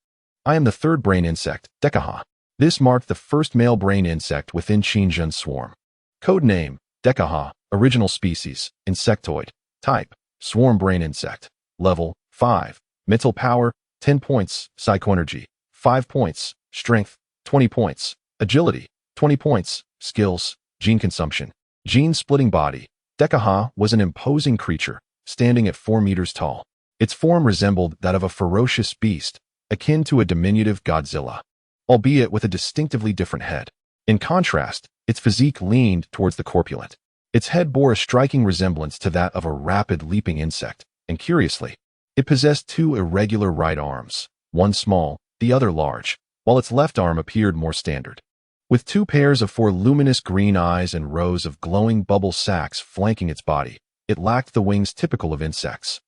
[SPEAKER 1] I am the third brain insect, Dekaha." This marked the first male brain insect within Qingjun's swarm. Code name, Dekaha, original species, insectoid, type, swarm brain insect, level, 5, mental power, 10 points, psychoenergy, 5 points, strength, 20 points, agility, 20 points, skills, gene consumption, gene-splitting body. Dekaha was an imposing creature, standing at 4 meters tall. Its form resembled that of a ferocious beast, akin to a diminutive Godzilla, albeit with a distinctively different head. In contrast, its physique leaned towards the corpulent. Its head bore a striking resemblance to that of a rapid leaping insect, and curiously, it possessed 2 irregular right arms, one small, the other large, while its left arm appeared more standard. With 2 pairs of 4 luminous green eyes and rows of glowing bubble sacs flanking its body, it lacked the wings typical of insects,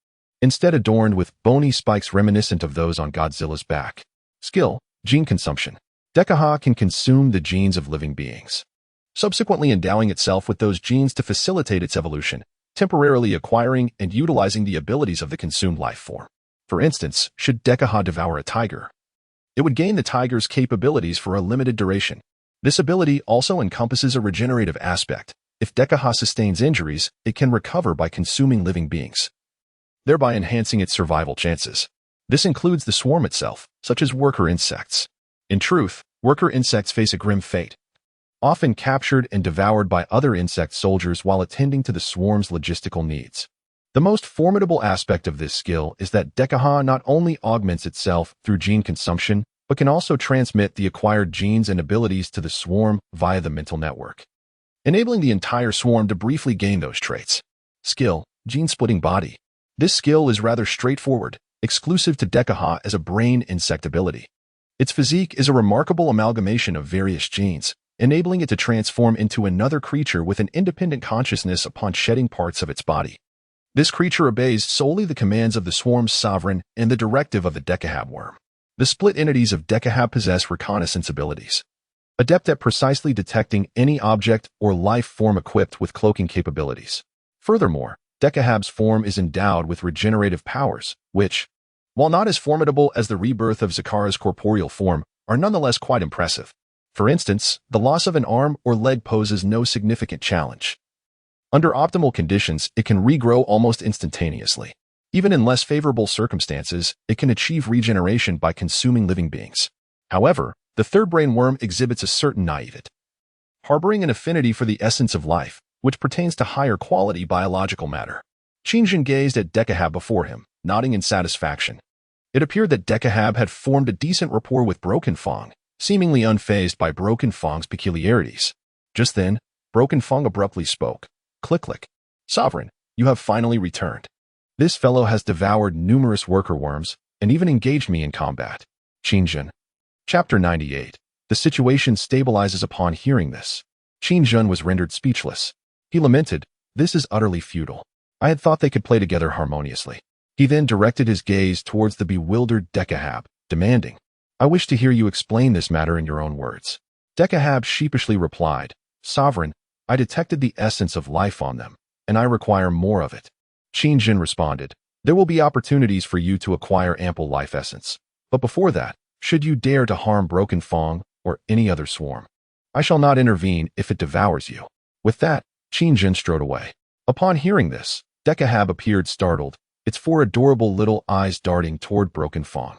[SPEAKER 1] instead adorned with bony spikes reminiscent of those on Godzilla's back. Skill, gene consumption. Dekaha can consume the genes of living beings, subsequently endowing itself with those genes to facilitate its evolution, temporarily acquiring and utilizing the abilities of the consumed life form. For instance, should Dekaha devour a tiger, it would gain the tiger's capabilities for a limited duration. This ability also encompasses a regenerative aspect. If Dekaha sustains injuries, it can recover by consuming living beings, thereby enhancing its survival chances. This includes the swarm itself, such as worker insects. In truth, worker insects face a grim fate, often captured and devoured by other insect soldiers while attending to the swarm's logistical needs. The most formidable aspect of this skill is that Dekaha not only augments itself through gene consumption, but can also transmit the acquired genes and abilities to the swarm via the mental network, enabling the entire swarm to briefly gain those traits. Skill, gene-splitting body. This skill is rather straightforward, exclusive to Dekaha as a brain insect ability. Its physique is a remarkable amalgamation of various genes, enabling it to transform into another creature with an independent consciousness upon shedding parts of its body. This creature obeys solely the commands of the swarm's sovereign and the directive of the Dekahab worm. The split entities of Dekahab possess reconnaissance abilities, adept at precisely detecting any object or life form equipped with cloaking capabilities. Furthermore, Dekahab's form is endowed with regenerative powers, which, while not as formidable as the rebirth of Zakara's corporeal form, are nonetheless quite impressive. For instance, the loss of an arm or leg poses no significant challenge. Under optimal conditions, it can regrow almost instantaneously. Even in less favorable circumstances, it can achieve regeneration by consuming living beings. However, the third brain worm exhibits a certain naivete, harboring an affinity for the essence of life, which pertains to higher quality biological matter. Qingjun gazed at Dekahab before him, nodding in satisfaction. It appeared that Dekahab had formed a decent rapport with Broken Fong, seemingly unfazed by Broken Fong's peculiarities. Just then, Broken Fong abruptly spoke. "Click-click. Sovereign, you have finally returned. This fellow has devoured numerous worker worms and even engaged me in combat." Qingjun. Chapter 98. The situation stabilizes upon hearing this. Qingjun was rendered speechless. He lamented, "This is utterly futile. I had thought they could play together harmoniously." He then directed his gaze towards the bewildered Dekahab, demanding, "I wish to hear you explain this matter in your own words." Dekahab sheepishly replied, "Sovereign, I detected the essence of life on them, and I require more of it." Qingjun responded, "There will be opportunities for you to acquire ample life essence. But before that, should you dare to harm Broken Fong or any other swarm, I shall not intervene if it devours you." With that, Qingjun strode away. Upon hearing this, Dekahab appeared startled, its 4 adorable little eyes darting toward Broken Fong.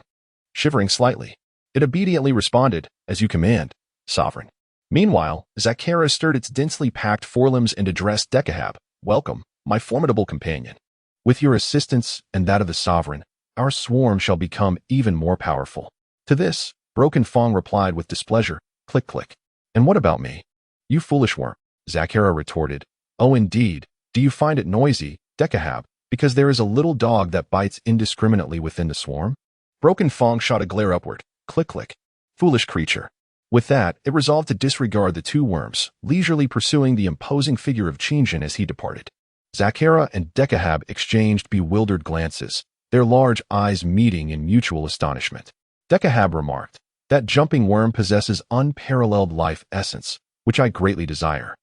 [SPEAKER 1] Shivering slightly, it obediently responded, "As you command, Sovereign." Meanwhile, Zakara stirred its densely packed forelimbs and addressed Dekahab, "Welcome, my formidable companion. With your assistance and that of the Sovereign, our swarm shall become even more powerful." To this, Broken Fong replied with displeasure, "Click-click. And what about me?" "You foolish worm," Zakara retorted. "Oh indeed, do you find it noisy, Dekahab, because there is a little dog that bites indiscriminately within the swarm?" Broken Fong shot a glare upward. "Click-click. Foolish creature." With that, it resolved to disregard the 2 worms, leisurely pursuing the imposing figure of Qingjun as he departed. Zakara and Dekahab exchanged bewildered glances, their large eyes meeting in mutual astonishment. Dekahab remarked, "That jumping worm possesses unparalleled life essence, which I greatly desire.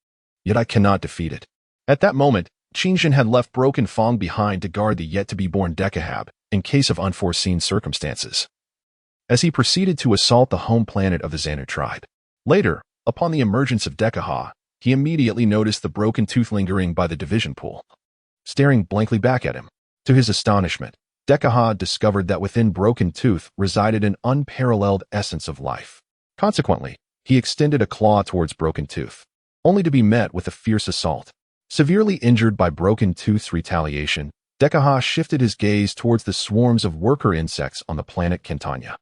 [SPEAKER 1] Yet I cannot defeat it." At that moment, Qingjin had left Broken Fong behind to guard the yet-to-be-born Dekahab in case of unforeseen circumstances, as he proceeded to assault the home planet of the Xanu tribe. Later, upon the emergence of Dekaha, he immediately noticed the broken tooth lingering by the division pool, staring blankly back at him. To his astonishment, Dekaha discovered that within Broken Tooth resided an unparalleled essence of life. Consequently, he extended a claw towards Broken Tooth, only to be met with a fierce assault. Severely injured by Broken Tooth's retaliation, Dekaha shifted his gaze towards the swarms of worker insects on the planet Kentanya.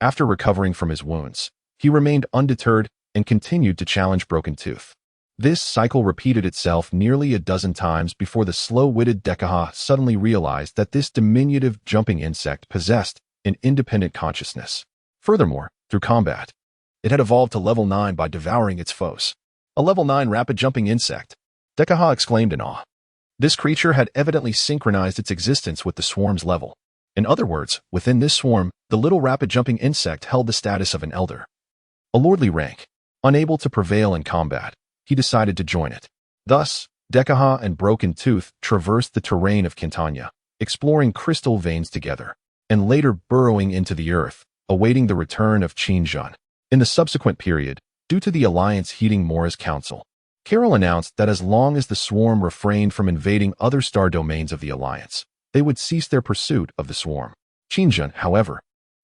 [SPEAKER 1] After recovering from his wounds, he remained undeterred and continued to challenge Broken Tooth. This cycle repeated itself nearly a dozen times before the slow-witted Dekaha suddenly realized that this diminutive jumping insect possessed an independent consciousness. Furthermore, through combat, it had evolved to level 9 by devouring its foes. A level 9 rapid jumping insect, Dekaha exclaimed in awe. This creature had evidently synchronized its existence with the swarm's level. In other words, within this swarm, the little rapid jumping insect held the status of an elder, a lordly rank. Unable to prevail in combat, he decided to join it. Thus, Dekaha and Broken Tooth traversed the terrain of Kentanya, exploring crystal veins together, and later burrowing into the earth, awaiting the return of Qingjun. In the subsequent period, due to the Alliance heeding Mora's counsel, Carol announced that as long as the swarm refrained from invading other star domains of the Alliance, they would cease their pursuit of the swarm. Qingjun, however,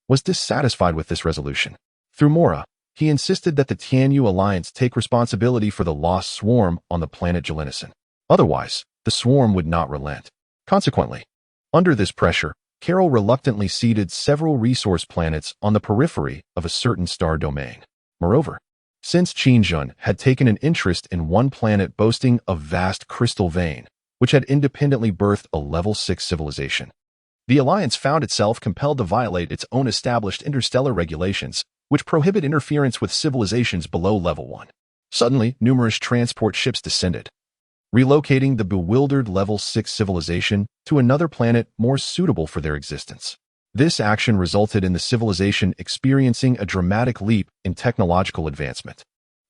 [SPEAKER 1] was dissatisfied with this resolution. Through Mora, he insisted that the Tianyu Alliance take responsibility for the lost swarm on the planet Gelinison. Otherwise, the swarm would not relent. Consequently, under this pressure, Carol reluctantly ceded several resource planets on the periphery of a certain star domain. Moreover, since Qingjun had taken an interest in one planet boasting a vast crystal vein, which had independently birthed a level 6 civilization, the Alliance found itself compelled to violate its own established interstellar regulations, which prohibit interference with civilizations below level 1. Suddenly, numerous transport ships descended, relocating the bewildered level 6 civilization to another planet more suitable for their existence. This action resulted in the civilization experiencing a dramatic leap in technological advancement,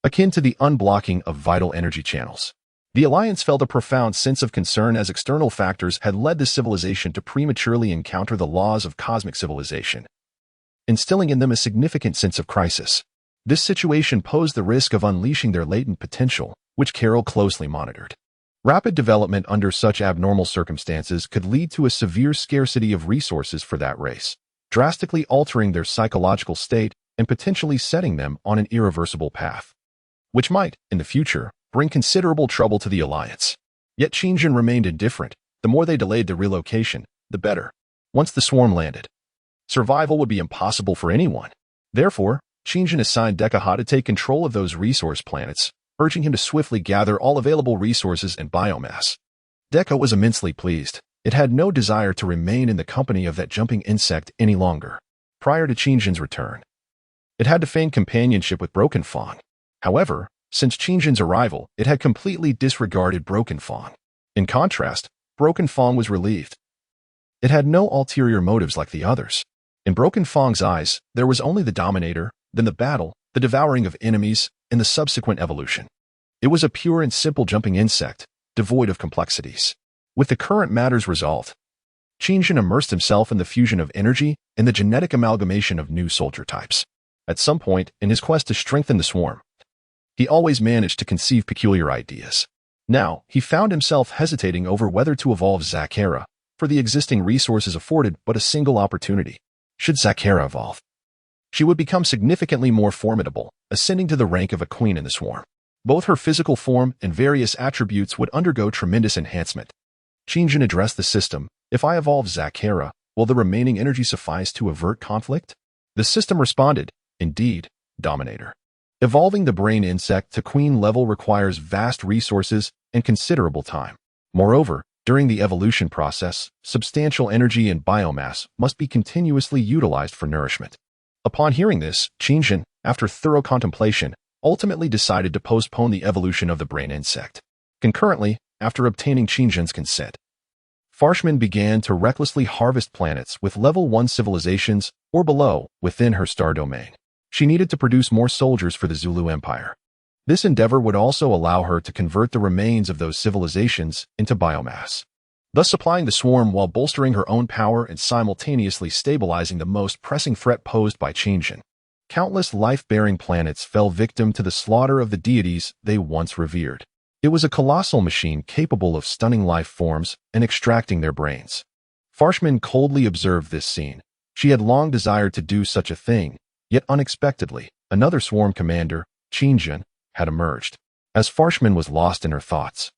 [SPEAKER 1] akin to the unblocking of vital energy channels. The Alliance felt a profound sense of concern as external factors had led the civilization to prematurely encounter the laws of cosmic civilization, instilling in them a significant sense of crisis. This situation posed the risk of unleashing their latent potential, which Carol closely monitored. Rapid development under such abnormal circumstances could lead to a severe scarcity of resources for that race, drastically altering their psychological state and potentially setting them on an irreversible path, which might, in the future, bring considerable trouble to the Alliance. Yet Qingjun remained indifferent. The more they delayed the relocation, the better. Once the swarm landed, survival would be impossible for anyone. Therefore, Qingjun assigned Dekaha to take control of those resource planets, urging him to swiftly gather all available resources and biomass. Deka was immensely pleased. It had no desire to remain in the company of that jumping insect any longer. Prior to Qingjun's return, it had to feign companionship with Broken Fong. However, since Qingjun's arrival, it had completely disregarded Broken Fong. In contrast, Broken Fong was relieved. It had no ulterior motives like the others. In Broken Fong's eyes, there was only the Dominator, then the battle, the devouring of enemies, and the subsequent evolution. It was a pure and simple jumping insect, devoid of complexities. With the current matters resolved, Qingjun immersed himself in the fusion of energy and the genetic amalgamation of new soldier types. At some point, in his quest to strengthen the swarm, he always managed to conceive peculiar ideas. Now, he found himself hesitating over whether to evolve Zakera, for the existing resources afforded but a single opportunity. Should Zakera evolve, she would become significantly more formidable, ascending to the rank of a queen in the swarm. Both her physical form and various attributes would undergo tremendous enhancement. Qingjun addressed the system. If I evolve Zakera, will the remaining energy suffice to avert conflict? The system responded, indeed, Dominator. Evolving the brain insect to queen level requires vast resources and considerable time. Moreover, during the evolution process, substantial energy and biomass must be continuously utilized for nourishment. Upon hearing this, Qingjun, after thorough contemplation, ultimately decided to postpone the evolution of the brain insect. Concurrently, after obtaining Qingjun's consent, Farshman began to recklessly harvest planets with level 1 civilizations or below within her star domain. She needed to produce more soldiers for the Zulu Empire. This endeavor would also allow her to convert the remains of those civilizations into biomass, thus supplying the swarm while bolstering her own power and simultaneously stabilizing the most pressing threat posed by Qingjin. Countless life-bearing planets fell victim to the slaughter of the deities they once revered. It was a colossal machine capable of stunning life forms and extracting their brains. Farshman coldly observed this scene. She had long desired to do such a thing, yet unexpectedly, another swarm commander, Qingjin, had emerged. As Farshman was lost in her thoughts,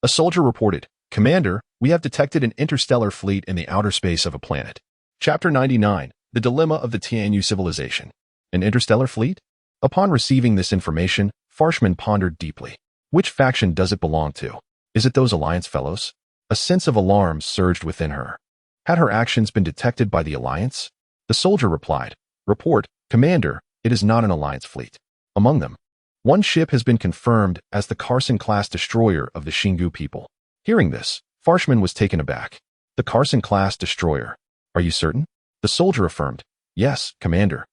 [SPEAKER 1] a soldier reported, "Commander, we have detected an interstellar fleet in the outer space of a planet." Chapter 99, The Dilemma of the Tianyu Civilization. An interstellar fleet? Upon receiving this information, Farshman pondered deeply. Which faction does it belong to? Is it those Alliance fellows? A sense of alarm surged within her. Had her actions been detected by the Alliance? The soldier replied, "Report, Commander, it is not an Alliance fleet. Among them, one ship has been confirmed as the Carson-class destroyer of the Xingu people." Hearing this, Farshman was taken aback. The Carson-class destroyer. Are you certain? The soldier affirmed, "Yes, Commander.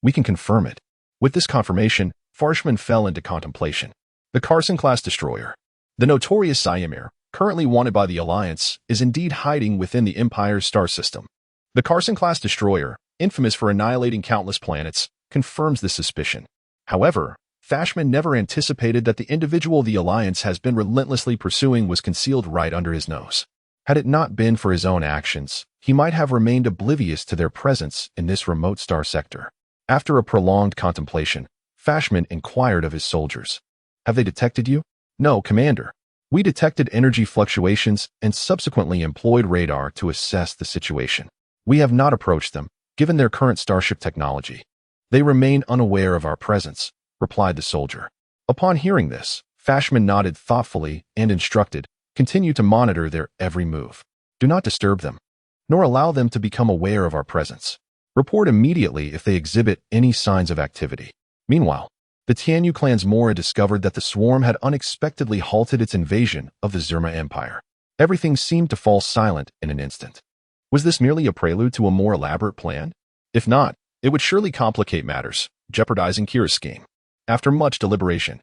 [SPEAKER 1] We can confirm it." With this confirmation, Farshman fell into contemplation. The Carson-class destroyer. The notorious Siamir, currently wanted by the Alliance, is indeed hiding within the Empire's star system. The Carson-class destroyer, infamous for annihilating countless planets, confirms this suspicion. However, Farshman never anticipated that the individual the Alliance has been relentlessly pursuing was concealed right under his nose. Had it not been for his own actions, he might have remained oblivious to their presence in this remote star sector. After a prolonged contemplation, Farshman inquired of his soldiers, "Have they detected you?" "No, Commander. We detected energy fluctuations and subsequently employed radar to assess the situation. We have not approached them, given their current starship technology. They remain unaware of our presence," replied the soldier. Upon hearing this, Farshman nodded thoughtfully and instructed, "Continue to monitor their every move. Do not disturb them, nor allow them to become aware of our presence. Report immediately if they exhibit any signs of activity." Meanwhile, the Tianyu clan's Mora discovered that the swarm had unexpectedly halted its invasion of the Zerma Empire. Everything seemed to fall silent in an instant. Was this merely a prelude to a more elaborate plan? If not, it would surely complicate matters, jeopardizing Kira's scheme. After much deliberation,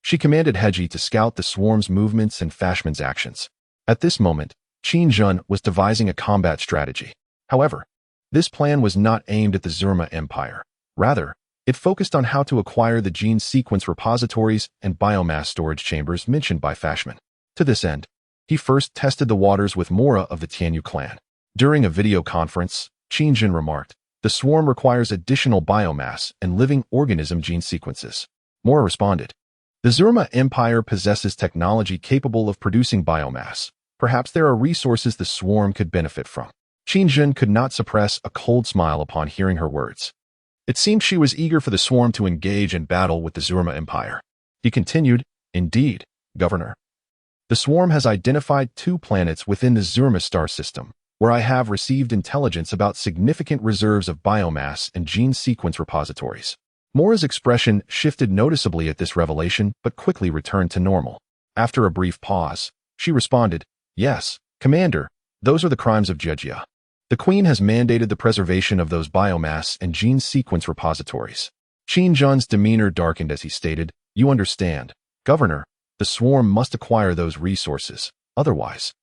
[SPEAKER 1] she commanded Heji to scout the swarm's movements and Farshman's actions. At this moment, Qingjin was devising a combat strategy. However, this plan was not aimed at the Zerma Empire. Rather, it focused on how to acquire the gene sequence repositories and biomass storage chambers mentioned by Farshman. To this end, he first tested the waters with Mora of the Tianyu clan. During a video conference, Qingjin remarked, "The swarm requires additional biomass and living organism gene sequences." Mora responded, "The Zerma Empire possesses technology capable of producing biomass. Perhaps there are resources the swarm could benefit from." Qingjin could not suppress a cold smile upon hearing her words. It seemed she was eager for the swarm to engage in battle with the Zerma Empire. He continued, "Indeed, Governor. The swarm has identified 2 planets within the Zerma star system, where I have received intelligence about significant reserves of biomass and gene sequence repositories." Mora's expression shifted noticeably at this revelation, but quickly returned to normal. After a brief pause, she responded, "Yes, Commander, those are the crimes of Jejia. The Queen has mandated the preservation of those biomass and gene sequence repositories." Qingjin's demeanor darkened as he stated, "You understand, Governor, the swarm must acquire those resources, otherwise,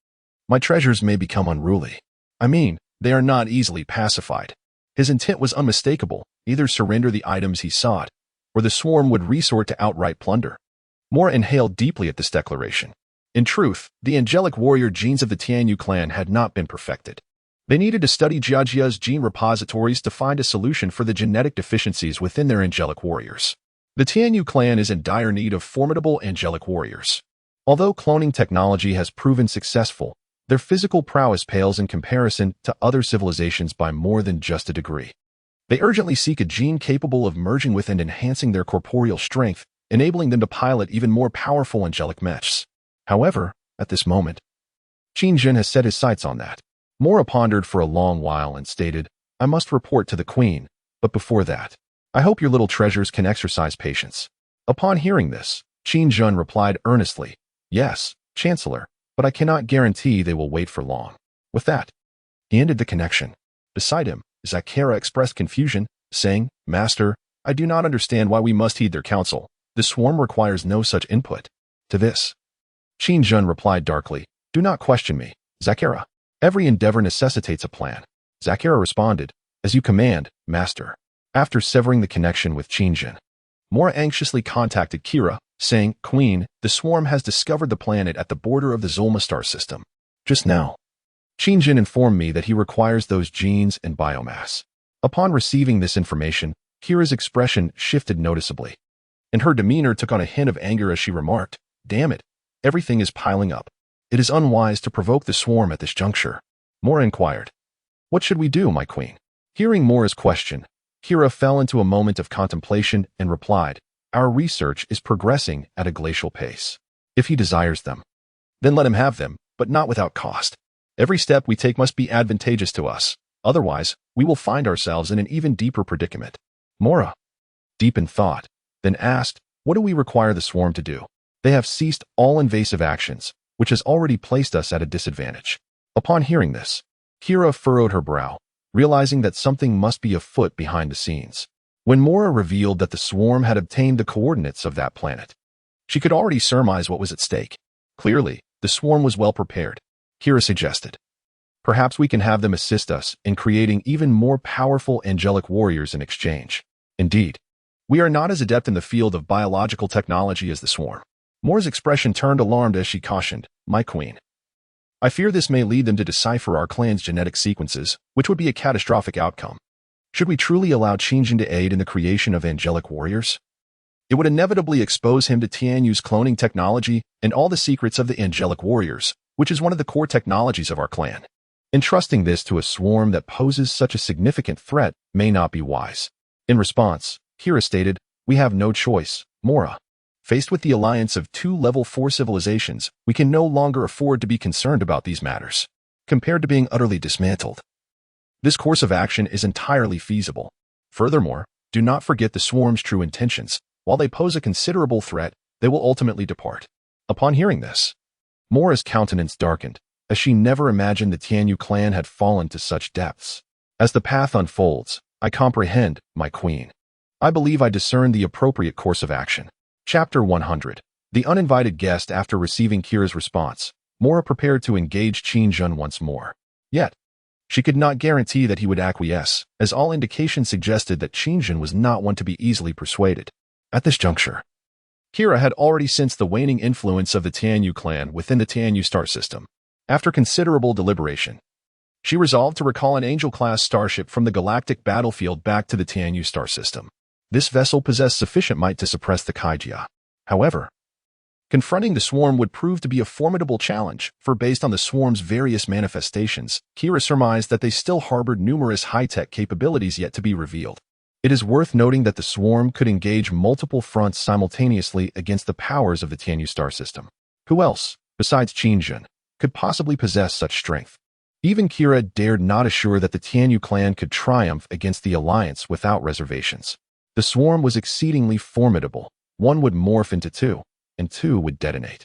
[SPEAKER 1] my treasures may become unruly. I mean, they are not easily pacified." His intent was unmistakable: either surrender the items he sought, or the swarm would resort to outright plunder. Mora inhaled deeply at this declaration. In truth, the angelic warrior genes of the Tianyu clan had not been perfected. They needed to study Jiajia's gene repositories to find a solution for the genetic deficiencies within their angelic warriors. The Tianyu clan is in dire need of formidable angelic warriors. Although cloning technology has proven successful, their physical prowess pales in comparison to other civilizations by more than just a degree. They urgently seek a gene capable of merging with and enhancing their corporeal strength, enabling them to pilot even more powerful angelic mechs. However, at this moment, Qingjin has set his sights on that. Mora pondered for a long while and stated, "I must report to the Queen, but before that, I hope your little treasures can exercise patience." Upon hearing this, Qingjin replied earnestly, "Yes, Chancellor, but I cannot guarantee they will wait for long." With that, he ended the connection. Beside him, Zakera expressed confusion, saying, "Master, I do not understand why we must heed their counsel. The swarm requires no such input." To this, Qin Jun replied darkly, "Do not question me, Zakera. Every endeavor necessitates a plan." Zakera responded, "As you command, Master." After severing the connection with Qin Jun, Mora anxiously contacted Kira, saying, "Queen, the swarm has discovered the planet at the border of the Zulma star system. Just now, Qin Jun informed me that he requires those genes and biomass." Upon receiving this information, Kira's expression shifted noticeably, and her demeanor took on a hint of anger as she remarked, "Damn it, everything is piling up. It is unwise to provoke the swarm at this juncture." Mora inquired, "What should we do, my queen?" Hearing Mora's question, Kira fell into a moment of contemplation and replied, "Our research is progressing at a glacial pace. If he desires them, then let him have them, but not without cost. Every step we take must be advantageous to us. Otherwise, we will find ourselves in an even deeper predicament." Mora, deep in thought, then asked, "What do we require the swarm to do? They have ceased all invasive actions, which has already placed us at a disadvantage." Upon hearing this, Kira furrowed her brow, realizing that something must be afoot behind the scenes. When Mora revealed that the swarm had obtained the coordinates of that planet, she could already surmise what was at stake. Clearly, the swarm was well prepared. Kira suggested, "Perhaps we can have them assist us in creating even more powerful angelic warriors in exchange. Indeed, we are not as adept in the field of biological technology as the swarm." Mora's expression turned alarmed as she cautioned, "My queen, I fear this may lead them to decipher our clan's genetic sequences, which would be a catastrophic outcome. Should we truly allow Qingjin to aid in the creation of angelic warriors? It would inevitably expose him to Tianyu's cloning technology and all the secrets of the angelic warriors, which is one of the core technologies of our clan. Entrusting this to a swarm that poses such a significant threat may not be wise." In response, Kira stated, "We have no choice, Mora. Faced with the alliance of 2 level 4 civilizations, we can no longer afford to be concerned about these matters, compared to being utterly dismantled. This course of action is entirely feasible. Furthermore, do not forget the swarm's true intentions. While they pose a considerable threat, they will ultimately depart." Upon hearing this, Mora's countenance darkened, as she never imagined the Tianyu clan had fallen to such depths. "As the path unfolds, I comprehend, my queen. I believe I discern the appropriate course of action." Chapter 100. The uninvited guest. After receiving Kira's response, Mora prepared to engage Qin Jun once more. Yet, she could not guarantee that he would acquiesce, as all indications suggested that Qin Jun was not one to be easily persuaded. At this juncture, Kira had already sensed the waning influence of the Tianyu clan within the Tianyu star system. After considerable deliberation, she resolved to recall an Angel-class starship from the Galactic battlefield back to the Tianyu star system. This vessel possessed sufficient might to suppress the Kaijia. However, confronting the swarm would prove to be a formidable challenge, for based on the swarm's various manifestations, Kira surmised that they still harbored numerous high-tech capabilities yet to be revealed. It is worth noting that the swarm could engage multiple fronts simultaneously against the powers of the Tianyu star system. Who else, besides Qin Jun, could possibly possess such strength? Even Kira dared not assure that the Tianyu clan could triumph against the alliance without reservations. The swarm was exceedingly formidable. One would morph into 2, and 2 would detonate.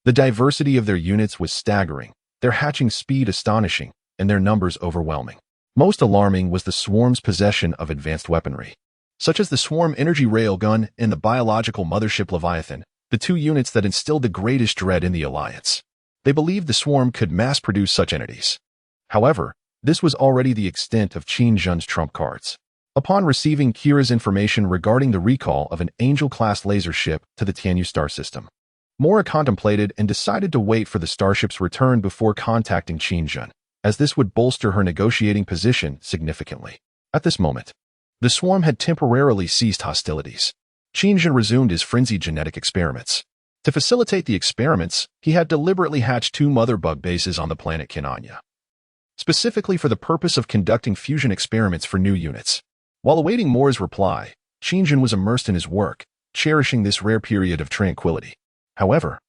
[SPEAKER 1] The diversity of their units was staggering, their hatching speed astonishing, and their numbers overwhelming. Most alarming was the swarm's possession of advanced weaponry, such as the swarm energy railgun and the biological mothership Leviathan, the 2 units that instilled the greatest dread in the alliance. They believed the swarm could mass-produce such entities. However, this was already the extent of Qin Jun's trump cards. Upon receiving Kira's information regarding the recall of an Angel-class laser ship to the Tianyu star system, Mora contemplated and decided to wait for the starship's return before contacting Qin Jun, as this would bolster her negotiating position significantly. At this moment, the swarm had temporarily ceased hostilities. Qin Jun resumed his frenzied genetic experiments. To facilitate the experiments, he had deliberately hatched 2 mother bug bases on the planet Kinanya, specifically for the purpose of conducting fusion experiments for new units. While awaiting Mora's reply, Qin Jun was immersed in his work, cherishing this rare period of tranquility. However,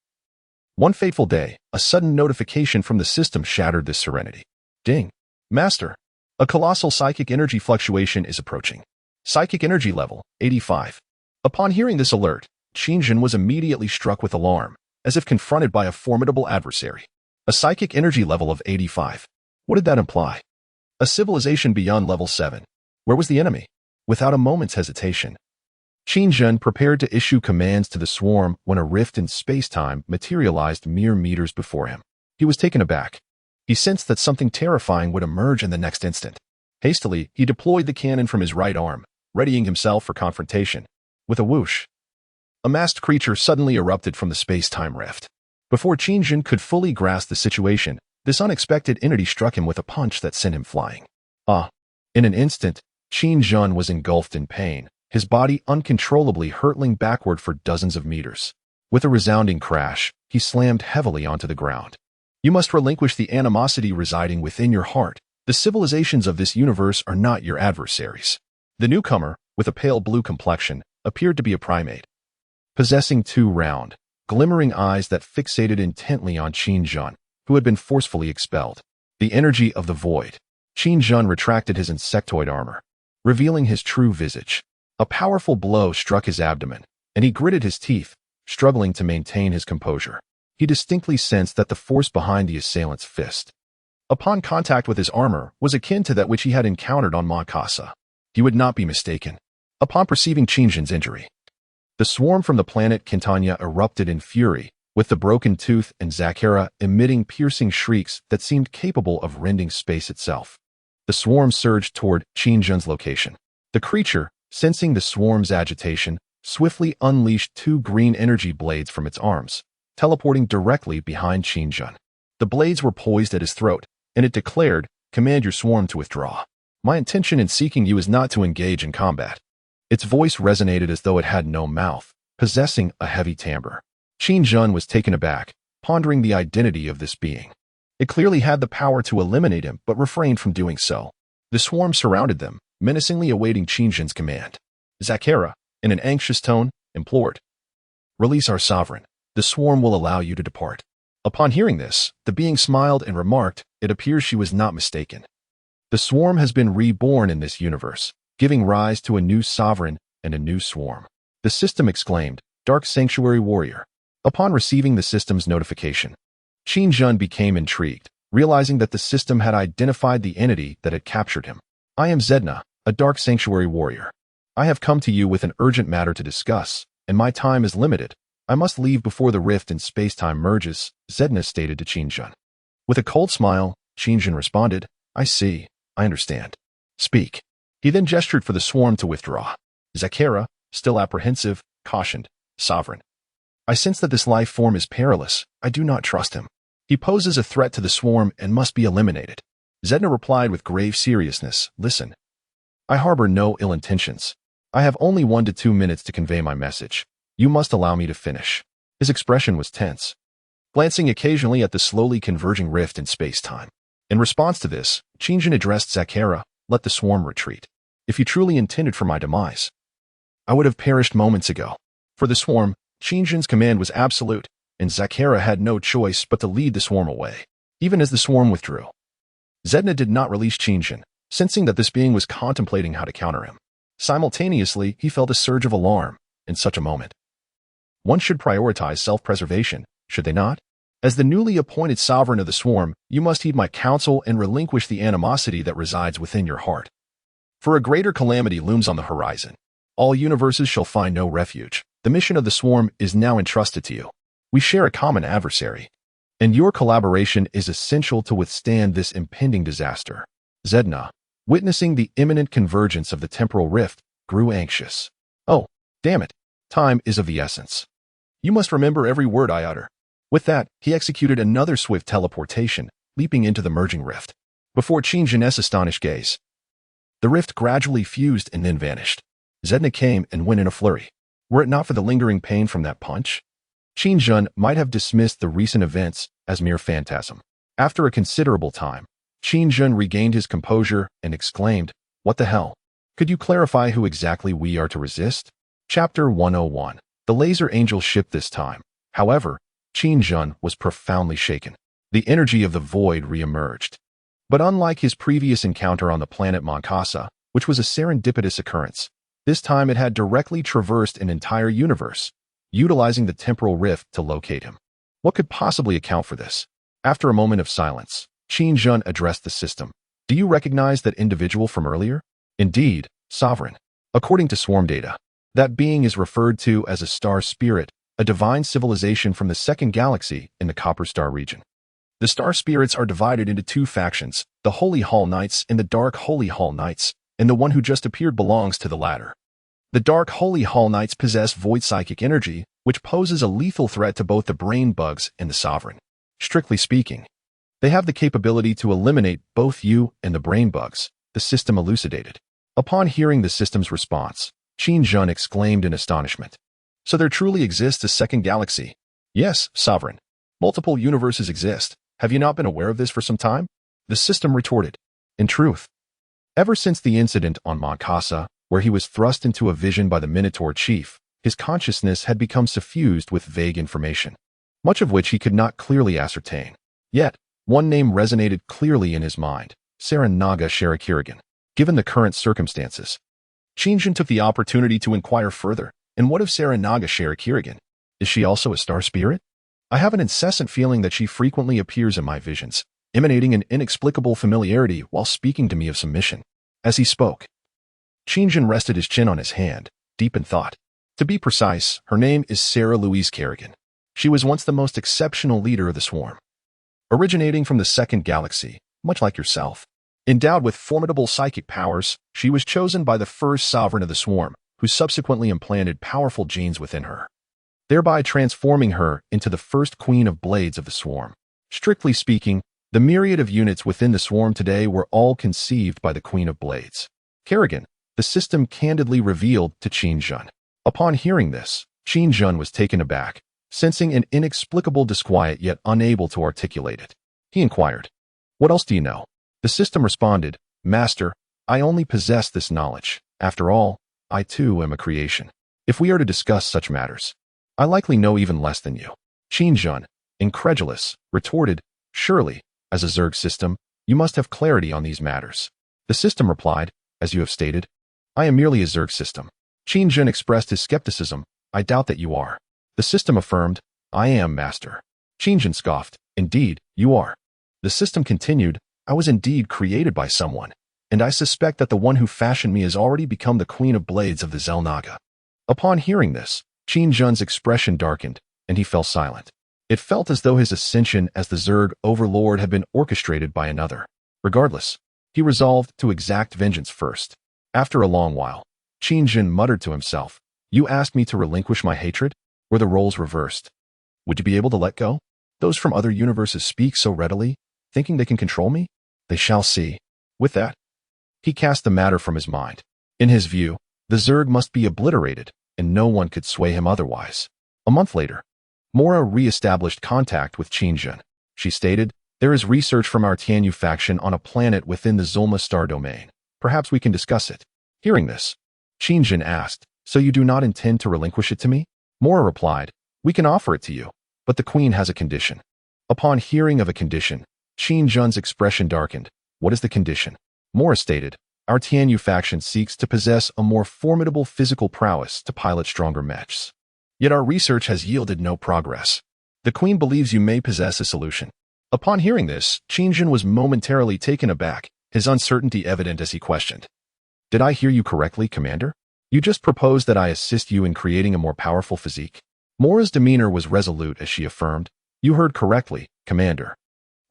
[SPEAKER 1] one fateful day, a sudden notification from the system shattered this serenity. Ding! Master, a colossal psychic energy fluctuation is approaching. Psychic energy level, 85. Upon hearing this alert, Qin Jun was immediately struck with alarm, as if confronted by a formidable adversary. A psychic energy level of 85. What did that imply? A civilization beyond level 7. Where was the enemy? Without a moment's hesitation, Qin Zhen prepared to issue commands to the swarm when a rift in space-time materialized mere meters before him. He was taken aback. He sensed that something terrifying would emerge in the next instant. Hastily, he deployed the cannon from his right arm, readying himself for confrontation. With a whoosh, a masked creature suddenly erupted from the space-time rift. Before Qin Zhen could fully grasp the situation, this unexpected entity struck him with a punch that sent him flying. In an instant, Qin Zhen was engulfed in pain, his body uncontrollably hurtling backward for dozens of meters. With a resounding crash, he slammed heavily onto the ground. You must relinquish the animosity residing within your heart. The civilizations of this universe are not your adversaries. The newcomer, with a pale blue complexion, appeared to be a primate, possessing two round, glimmering eyes that fixated intently on Qin Zhen, who had been forcefully expelled. The energy of the void. Qin Zhen retracted his insectoid armor, revealing his true visage. A powerful blow struck his abdomen, and he gritted his teeth, struggling to maintain his composure. He distinctly sensed that the force behind the assailant's fist, upon contact with his armor, was akin to that which he had encountered on Moncasa. He would not be mistaken. Upon perceiving Qin Zhen's injury, the swarm from the planet Quintana erupted in fury, with the broken tooth and Zakera emitting piercing shrieks that seemed capable of rending space itself. The swarm surged toward Qin Zhen's location. The creature, sensing the swarm's agitation, swiftly unleashed two green energy blades from its arms, teleporting directly behind Qin Zhen. The blades were poised at his throat, and it declared, "Command your swarm to withdraw. My intention in seeking you is not to engage in combat." Its voice resonated as though it had no mouth, possessing a heavy timbre. Qin Zhen was taken aback, pondering the identity of this being. It clearly had the power to eliminate him, but refrained from doing so. The swarm surrounded them, menacingly awaiting Qin Zhen's command. Zakera, in an anxious tone, implored, "Release our sovereign. The swarm will allow you to depart." Upon hearing this, the being smiled and remarked, "It appears she was not mistaken. The swarm has been reborn in this universe, giving rise to a new sovereign and a new swarm." The system exclaimed, "Dark Sanctuary Warrior." Upon receiving the system's notification, Qin Zhen became intrigued, realizing that the system had identified the entity that had captured him. "I am Zedna, a Dark Sanctuary Warrior. I have come to you with an urgent matter to discuss, and my time is limited. I must leave before the rift in space-time merges," Zedna stated to Qin Zhen. With a cold smile, Qin Zhen responded, "I see. I understand. Speak." He then gestured for the swarm to withdraw. Zakera, still apprehensive, cautioned, "Sovereign, I sense that this life form is perilous. I do not trust him. He poses a threat to the swarm and must be eliminated." Zedna replied with grave seriousness, "Listen. I harbor no ill intentions. I have only 1 to 2 minutes to convey my message. You must allow me to finish." His expression was tense, glancing occasionally at the slowly converging rift in space-time. In response to this, Qin Zhen addressed Zakera, "Let the swarm retreat. If you truly intended for my demise, I would have perished moments ago." For the swarm, Qin Zhen's command was absolute, and Zakera had no choice but to lead the swarm away. Even as the swarm withdrew, Zedna did not release Qin Zhen, sensing that this being was contemplating how to counter him. Simultaneously, he felt a surge of alarm. In such a moment, one should prioritize self-preservation, should they not? As the newly appointed sovereign of the swarm, you must heed my counsel and relinquish the animosity that resides within your heart. For a greater calamity looms on the horizon. All universes shall find no refuge. The mission of the swarm is now entrusted to you. We share a common adversary, and your collaboration is essential to withstand this impending disaster." Zedna, witnessing the imminent convergence of the temporal rift, grew anxious. "Oh, damn it. Time is of the essence. You must remember every word I utter." With that, he executed another swift teleportation, leaping into the merging rift. Before Qin Zhen's astonished gaze, the rift gradually fused and then vanished. Zedna came and went in a flurry. Were it not for the lingering pain from that punch, Qin Zhen might have dismissed the recent events as mere phantasm. After a considerable time, Qin Zhen regained his composure and exclaimed, "What the hell? Could you clarify who exactly we are to resist?" Chapter 101. The laser angel ship this time. However, Qin Zhen was profoundly shaken. The energy of the void re-emerged. But unlike his previous encounter on the planet Moncasa, which was a serendipitous occurrence, this time it had directly traversed an entire universe, utilizing the temporal rift to locate him. What could possibly account for this? After a moment of silence, Qin Jun addressed the system. Do you recognize that individual from earlier? Indeed, Sovereign. According to swarm data, that being is referred to as a star spirit, a divine civilization from the second galaxy in the Copper Star region. The star spirits are divided into two factions, the Holy Hall Knights and the Dark Holy Hall Knights, and the one who just appeared belongs to the latter. The Dark Holy Hall Knights possess void psychic energy, which poses a lethal threat to both the brain bugs and the Sovereign. Strictly speaking, they have the capability to eliminate both you and the brain bugs, the system elucidated. Upon hearing the system's response, Qin Jun exclaimed in astonishment. So there truly exists a second galaxy? Yes, Sovereign. Multiple universes exist. Have you not been aware of this for some time? The system retorted. In truth, ever since the incident on Mount Casa, where he was thrust into a vision by the Minotaur chief, his consciousness had become suffused with vague information, much of which he could not clearly ascertain. Yet, one name resonated clearly in his mind, Saranaga Sharakirigan. Given the current circumstances, Qin Jun took the opportunity to inquire further. And what of Saranaga Sharakirigan? Is she also a star spirit? I have an incessant feeling that she frequently appears in my visions, emanating an inexplicable familiarity while speaking to me of submission. As he spoke, Qin Jun rested his chin on his hand, deep in thought. To be precise, her name is Sarah Louise Kerrigan. She was once the most exceptional leader of the swarm. Originating from the second galaxy, much like yourself. Endowed with formidable psychic powers, she was chosen by the first sovereign of the swarm, who subsequently implanted powerful genes within her, thereby transforming her into the first queen of blades of the swarm. Strictly speaking, the myriad of units within the swarm today were all conceived by the queen of blades. Kerrigan, the system candidly revealed to Qin Jun. Upon hearing this, Qin Jun was taken aback, sensing an inexplicable disquiet yet unable to articulate it. He inquired, "What else do you know?" The system responded, "Master, I only possess this knowledge. After all, I too am a creation. If we are to discuss such matters, I likely know even less than you." Qin Jun, incredulous, retorted, "Surely, as a Zerg system, you must have clarity on these matters." The system replied, "As you have stated, I am merely a Zerg system." Qin Jun expressed his skepticism, "I doubt that you are." The system affirmed, "I am, Master." Qin Jun scoffed, "Indeed, you are." The system continued, "I was indeed created by someone, and I suspect that the one who fashioned me has already become the Queen of Blades of the Xel'Naga." Upon hearing this, Qin Jun's expression darkened, and he fell silent. It felt as though his ascension as the Zerg Overlord had been orchestrated by another. Regardless, he resolved to exact vengeance first. After a long while, Qin Jun muttered to himself, "You asked me to relinquish my hatred? Were the roles reversed? Would you be able to let go? Those from other universes speak so readily, thinking they can control me? They shall see." With that, he cast the matter from his mind. In his view, the Zerg must be obliterated, and no one could sway him otherwise. A month later, Mora re-established contact with Qin Jun. She stated, "There is research from our Tianyu faction on a planet within the Zulma star domain. Perhaps we can discuss it." Hearing this, Qin Jun asked, "So you do not intend to relinquish it to me?" Mora replied, "We can offer it to you, but the queen has a condition." Upon hearing of a condition, Qin Jun's expression darkened. "What is the condition?" Mora stated, "Our Tianyu faction seeks to possess a more formidable physical prowess to pilot stronger mechs. Yet our research has yielded no progress. The queen believes you may possess a solution." Upon hearing this, Qin Jun was momentarily taken aback, his uncertainty evident as he questioned, "Did I hear you correctly, Commander? You just proposed that I assist you in creating a more powerful physique?" Mora's demeanor was resolute as she affirmed, "You heard correctly, Commander.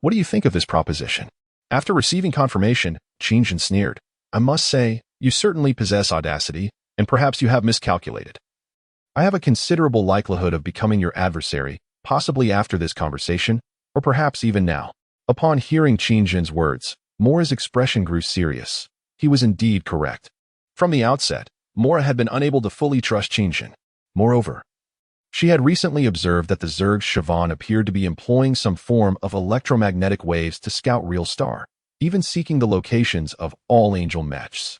[SPEAKER 1] What do you think of this proposition?" After receiving confirmation, Qin Jun sneered, "I must say, you certainly possess audacity, and perhaps you have miscalculated. I have a considerable likelihood of becoming your adversary, possibly after this conversation, or perhaps even now." Upon hearing Qin Jun's words, Mora's expression grew serious. He was indeed correct. From the outset, Mora had been unable to fully trust Qin Jun. Moreover, she had recently observed that the Zerg Siobhan appeared to be employing some form of electromagnetic waves to scout Real Star, even seeking the locations of all angel mechs.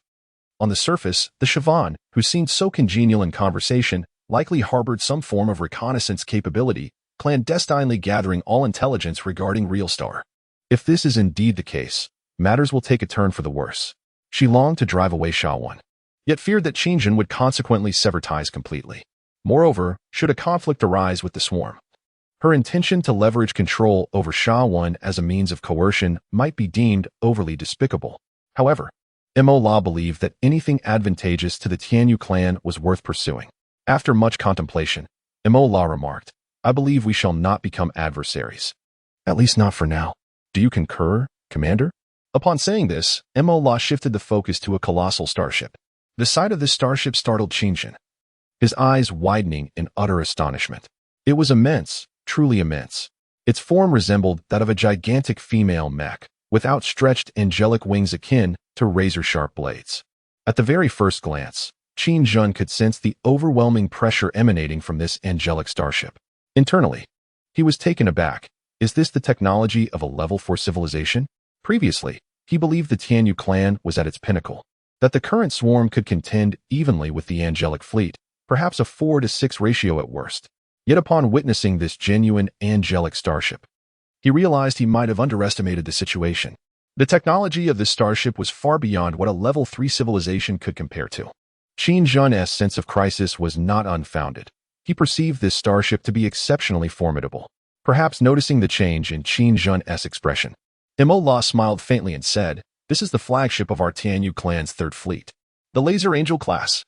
[SPEAKER 1] On the surface, the Siobhan, who seemed so congenial in conversation, likely harbored some form of reconnaissance capability, clandestinely gathering all intelligence regarding Real Star. If this is indeed the case, matters will take a turn for the worse. She longed to drive away Shawan, yet feared that Qin Jun would consequently sever ties completely. Moreover, should a conflict arise with the swarm, Her intention to leverage control over Sha-1 as a means of coercion might be deemed overly despicable. However, Mo La believed that anything advantageous to the Tianyu clan was worth pursuing. After much contemplation, Mo La remarked, "I believe we shall not become adversaries. At least not for now. Do you concur, Commander?" Upon saying this, Mo La shifted the focus to a colossal starship. The sight of this starship startled Qingjin, his eyes widening in utter astonishment. It was immense, truly immense. Its form resembled that of a gigantic female mech, with outstretched angelic wings akin to razor-sharp blades. At the very first glance, Qingjin could sense the overwhelming pressure emanating from this angelic starship. Internally, he was taken aback. Is this the technology of a level 4 civilization? Previously, he believed the Tianyu clan was at its pinnacle, that the current swarm could contend evenly with the angelic fleet, perhaps a 4-to-6 ratio at worst. Yet upon witnessing this genuine angelic starship, he realized he might have underestimated the situation. The technology of this starship was far beyond what a level 3 civilization could compare to. Qingjin's sense of crisis was not unfounded. He perceived this starship to be exceptionally formidable. Perhaps noticing the change in Qingjin's expression, Mo La smiled faintly and said, "This is the flagship of our Tianyu clan's 3rd fleet, the Laser Angel class."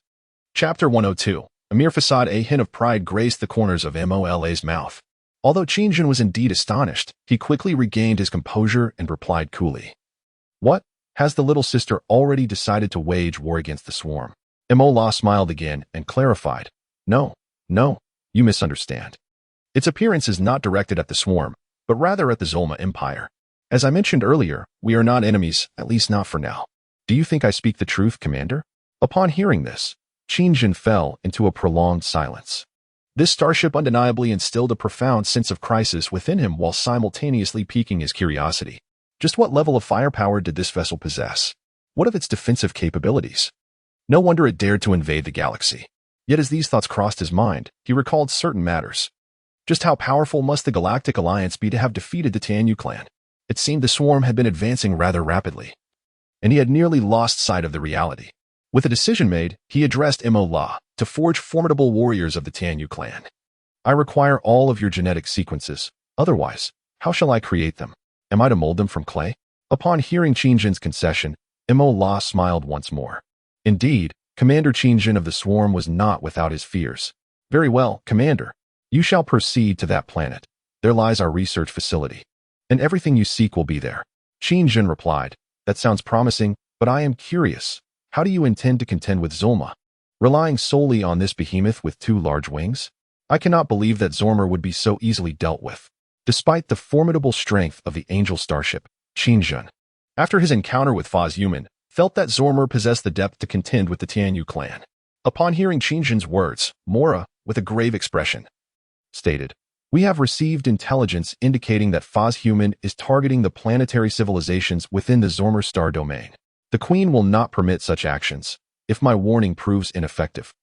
[SPEAKER 1] Chapter 102. A mere facade. A hint of pride graced the corners of Mola's mouth. Although Qingjin was indeed astonished, he quickly regained his composure and replied coolly, "What? Has the little sister already decided to wage war against the swarm?" Mo La smiled again and clarified, No, you misunderstand. Its appearance is not directed at the swarm, but rather at the Zulma Empire. As I mentioned earlier, we are not enemies, at least not for now. Do you think I speak the truth, Commander?" Upon hearing this, Qingjin fell into a prolonged silence. This starship undeniably instilled a profound sense of crisis within him while simultaneously piquing his curiosity. Just what level of firepower did this vessel possess? What of its defensive capabilities? No wonder it dared to invade the galaxy. Yet as these thoughts crossed his mind, he recalled certain matters. Just how powerful must the Galactic Alliance be to have defeated the Tianyu clan? It seemed the swarm had been advancing rather rapidly, and he had nearly lost sight of the reality. With a decision made, he addressed Mo La to forge formidable warriors of the Tianyu clan. "I require all of your genetic sequences. Otherwise, how shall I create them? Am I to mold them from clay?" Upon hearing Qingjin's concession, Mo La smiled once more. Indeed, Commander Qingjin of the swarm was not without his fears. "Very well, Commander. You shall proceed to that planet. There lies our research facility, and everything you seek will be there." Qingjin replied, "That sounds promising, but I am curious. How do you intend to contend with Zulma? Relying solely on this behemoth with 2 large wings? I cannot believe that Zormer would be so easily dealt with." Despite the formidable strength of the Angel starship, Qingjin, after his encounter with Human, felt that Zormer possessed the depth to contend with the Tianyu clan. Upon hearing Qingjin's words, Mora, with a grave expression, stated, "We have received intelligence indicating that Human is targeting the planetary civilizations within the Zormer star domain. The Queen will not permit such actions. If my warning proves ineffective,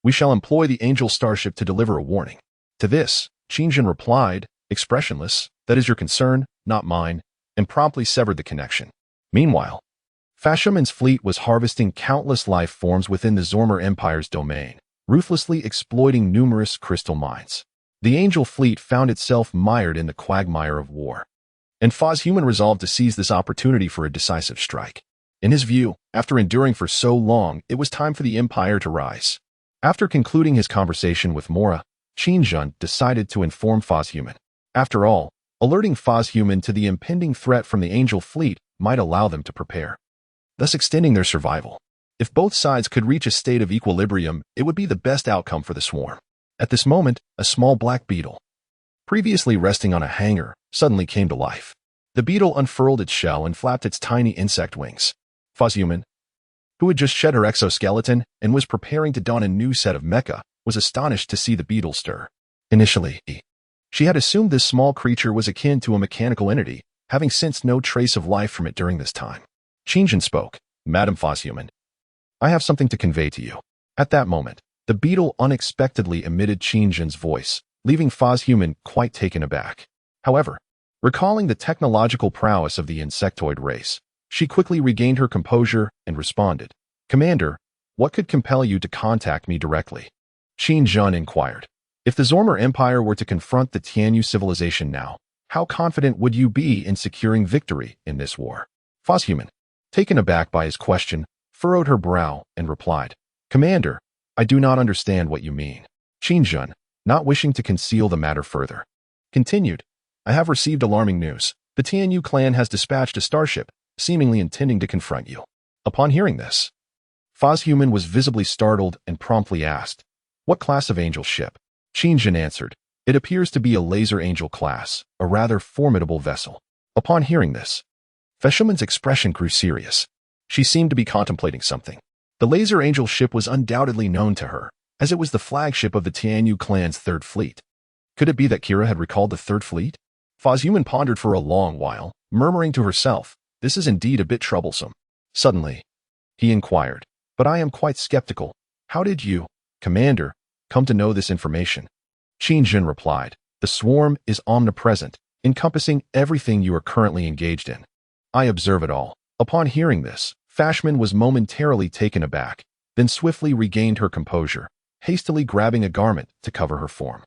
[SPEAKER 1] we shall employ the Angel starship to deliver a warning." To this, Qingjin replied, expressionless, "That is your concern, not mine," and promptly severed the connection. Meanwhile, Fashuman's fleet was harvesting countless life forms within the Zormer Empire's domain, ruthlessly exploiting numerous crystal mines. The Angel fleet found itself mired in the quagmire of war, and Human resolved to seize this opportunity for a decisive strike. In his view, after enduring for so long, it was time for the Empire to rise. After concluding his conversation with Mora, Qingjin decided to inform Human. After all, alerting Human to the impending threat from the Angel fleet might allow them to prepare, thus extending their survival. If both sides could reach a state of equilibrium, it would be the best outcome for the swarm. At this moment, a small black beetle, previously resting on a hanger, suddenly came to life. The beetle unfurled its shell and flapped its tiny insect wings. Human, who had just shed her exoskeleton and was preparing to don a new set of mecha, was astonished to see the beetle stir. Initially, she had assumed this small creature was akin to a mechanical entity, having sensed no trace of life from it during this time. Qingjin spoke, "Madam Human, I have something to convey to you." At that moment, the beetle unexpectedly emitted Qingjin's voice, leaving Human quite taken aback. However, recalling the technological prowess of the insectoid race, she quickly regained her composure and responded, "Commander, what could compel you to contact me directly?" Qingjin inquired. If the Zormer Empire were to confront the Tianyu civilization now, how confident would you be in securing victory in this war? Foshuman, taken aback by his question, furrowed her brow and replied, Commander, I do not understand what you mean. Qingjun, not wishing to conceal the matter further, continued, I have received alarming news. The Tianyu clan has dispatched a starship, seemingly intending to confront you. Upon hearing this, Foshuman was visibly startled and promptly asked, What class of angel ship? Qingjun answered, It appears to be a laser angel class, a rather formidable vessel. Upon hearing this, Foshuman's expression grew serious. She seemed to be contemplating something. The laser angel ship was undoubtedly known to her, as it was the flagship of the Tianyu clan's third fleet. Could it be that Kira had recalled the third fleet? Foshuman pondered for a long while, murmuring to herself, This is indeed a bit troublesome. Suddenly, he inquired, But I am quite skeptical. How did you, Commander, come to know this information? Qingjun replied, The swarm is omnipresent, encompassing everything you are currently engaged in. I observe it all. Upon hearing this, Fashman was momentarily taken aback, then swiftly regained her composure, hastily grabbing a garment to cover her form.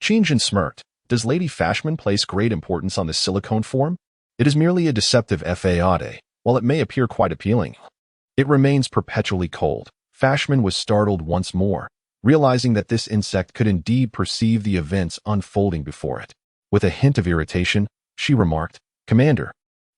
[SPEAKER 1] Qingjun smirked. Does Lady Fashman place great importance on the silicone form? It is merely a deceptive facade, while it may appear quite appealing. It remains perpetually cold. Fashman was startled once more, realizing that this insect could indeed perceive the events unfolding before it. With a hint of irritation, she remarked, Commander,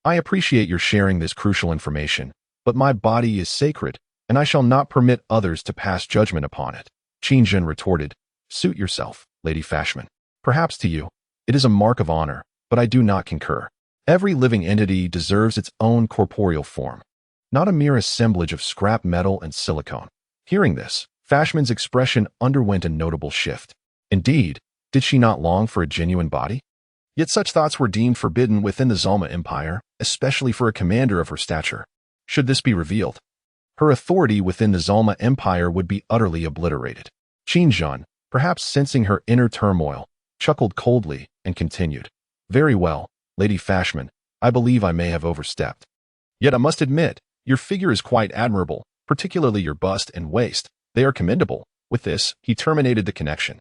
[SPEAKER 1] I appreciate your sharing this crucial information, but my body is sacred, and I shall not permit others to pass judgment upon it. Qingjun retorted, Suit yourself, Lady Fashman. Perhaps to you, it is a mark of honor, but I do not concur. Every living entity deserves its own corporeal form, not a mere assemblage of scrap metal and silicone. Hearing this, Fashman's expression underwent a notable shift. Indeed, did she not long for a genuine body? Yet such thoughts were deemed forbidden within the Zalma Empire, especially for a commander of her stature. Should this be revealed, her authority within the Zalma Empire would be utterly obliterated. Qingjun, perhaps sensing her inner turmoil, chuckled coldly and continued, Very well, Lady Fashman, I believe I may have overstepped. Yet I must admit, your figure is quite admirable, particularly your bust and waist. They are commendable. With this, he terminated the connection.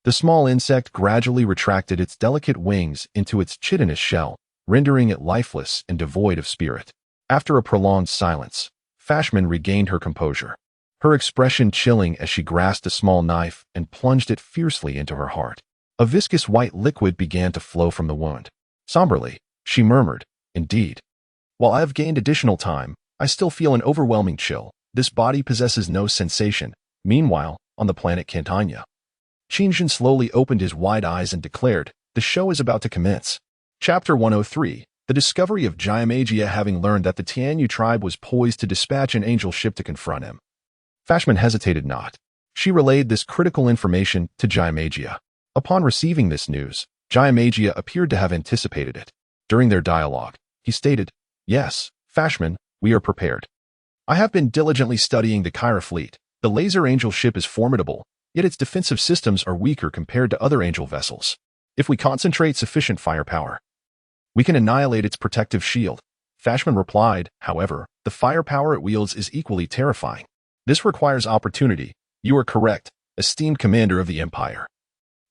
[SPEAKER 1] The small insect gradually retracted its delicate wings into its chitinous shell, rendering it lifeless and devoid of spirit. After a prolonged silence, Fashman regained her composure, her expression chilling as she grasped a small knife and plunged it fiercely into her heart. A viscous white liquid began to flow from the wound. Somberly, she murmured, Indeed. While I have gained additional time, I still feel an overwhelming chill. This body possesses no sensation. Meanwhile, on the planet Cantania, Qingjun slowly opened his wide eyes and declared, The show is about to commence. Chapter 103, The Discovery of Jayamagia. Having learned that the Tianyu tribe was poised to dispatch an angel ship to confront him, Fashman hesitated not. She relayed this critical information to Jayamagia. Upon receiving this news, Jayamagia appeared to have anticipated it. During their dialogue, he stated, Yes, Fashman, we are prepared. I have been diligently studying the Kyra fleet. The laser angel ship is formidable, yet its defensive systems are weaker compared to other angel vessels. If we concentrate sufficient firepower, we can annihilate its protective shield. Fashman replied, However, the firepower it wields is equally terrifying. This requires opportunity. You are correct, esteemed commander of the Empire.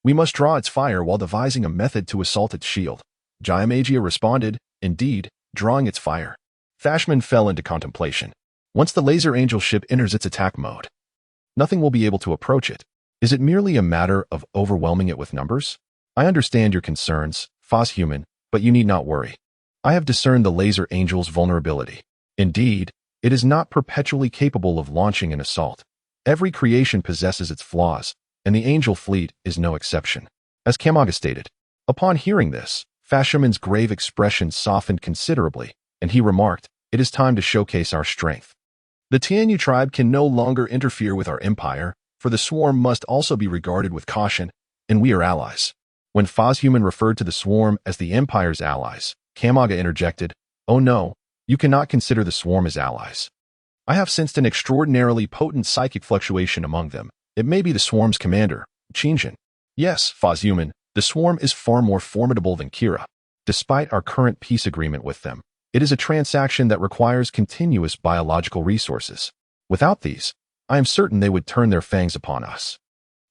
[SPEAKER 1] We must draw its fire while devising a method to assault its shield. Jayamagia responded, Indeed, drawing its fire. Fashman fell into contemplation. Once the laser angel ship enters its attack mode, nothing will be able to approach it. Is it merely a matter of overwhelming it with numbers? I understand your concerns, Foshuman, but you need not worry. I have discerned the laser angel's vulnerability. Indeed, it is not perpetually capable of launching an assault. Every creation possesses its flaws, and the angel fleet is no exception. As Kamaga stated, upon hearing this, Fashuman's grave expression softened considerably, and he remarked, It is time to showcase our strength. The Tianyu tribe can no longer interfere with our empire, for the swarm must also be regarded with caution, and we are allies. When Foshuman referred to the swarm as the empire's allies, Kamaga interjected, Oh no, you cannot consider the swarm as allies. I have sensed an extraordinarily potent psychic fluctuation among them. It may be the swarm's commander, Qingjun. Yes, Foshuman, the swarm is far more formidable than Kira. Despite our current peace agreement with them, it is a transaction that requires continuous biological resources. Without these, I am certain they would turn their fangs upon us.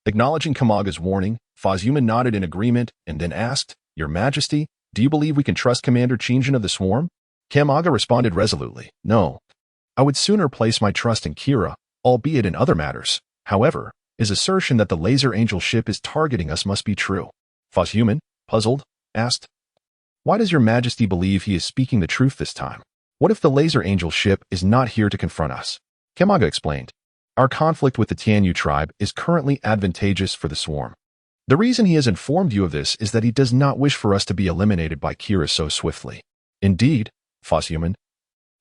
[SPEAKER 1] Acknowledging Kamaga's warning, Human nodded in agreement and then asked, "Your Majesty, do you believe we can trust Commander Chinjun of the Swarm?" Kamaga responded resolutely, "No. I would sooner place my trust in Kira, albeit in other matters. However, his assertion that the Laser Angel ship is targeting us must be true." Human, puzzled, asked, "Why does Your Majesty believe he is speaking the truth this time? What if the Laser Angel ship is not here to confront us?" Kamaga explained, "Our conflict with the Tianyu tribe is currently advantageous for the Swarm. The reason he has informed you of this is that he does not wish for us to be eliminated by Kira so swiftly. Indeed, Human,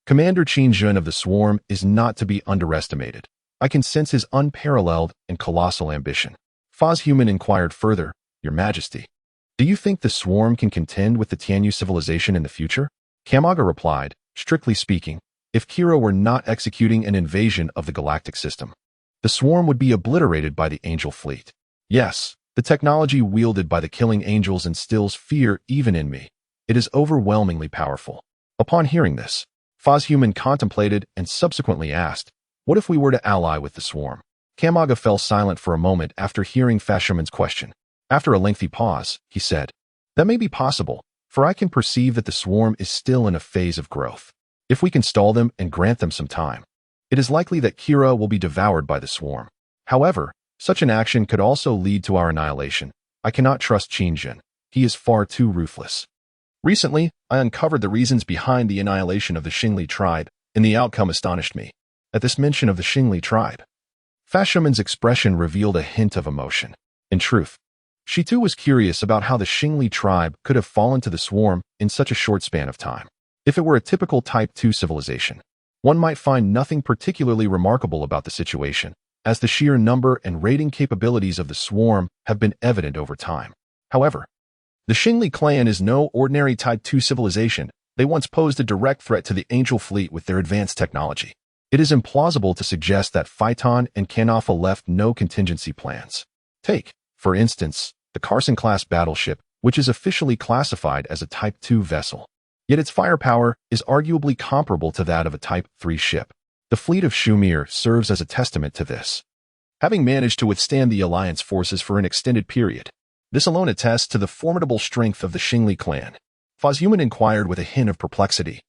[SPEAKER 1] Commander Chinjun of the Swarm is not to be underestimated. I can sense his unparalleled and colossal ambition." Human inquired further, "Your Majesty, do you think the Swarm can contend with the Tianyu civilization in the future?" Kamaga replied, "Strictly speaking, if Kira were not executing an invasion of the Galactic system, the Swarm would be obliterated by the Angel fleet. Yes, the technology wielded by the Killing Angels instills fear even in me. It is overwhelmingly powerful." Upon hearing this, Human contemplated and subsequently asked, "What if we were to ally with the Swarm?" Kamaga fell silent for a moment after hearing Human's question. After a lengthy pause, he said, "That may be possible, for I can perceive that the Swarm is still in a phase of growth. If we can stall them and grant them some time, it is likely that Kira will be devoured by the Swarm. However, such an action could also lead to our annihilation. I cannot trust Chinjun. He is far too ruthless. Recently, I uncovered the reasons behind the annihilation of the Xingli tribe, and the outcome astonished me." At this mention of the Xingli tribe, Human's expression revealed a hint of emotion. In truth, she too was curious about how the Xingli tribe could have fallen to the Swarm in such a short span of time. If it were a typical Type 2 civilization, one might find nothing particularly remarkable about the situation, as the sheer number and raiding capabilities of the Swarm have been evident over time. However, the Xingli clan is no ordinary Type 2 civilization. They once posed a direct threat to the Angel fleet with their advanced technology. It is implausible to suggest that Phaeton and Kanafa left no contingency plans. Take, for instance, the Carson-class battleship, which is officially classified as a Type 2 vessel. Yet its firepower is arguably comparable to that of a Type 3 ship. The fleet of Shumir serves as a testament to this, having managed to withstand the Alliance forces for an extended period. This alone attests to the formidable strength of the Xingli clan. Human inquired with a hint of perplexity,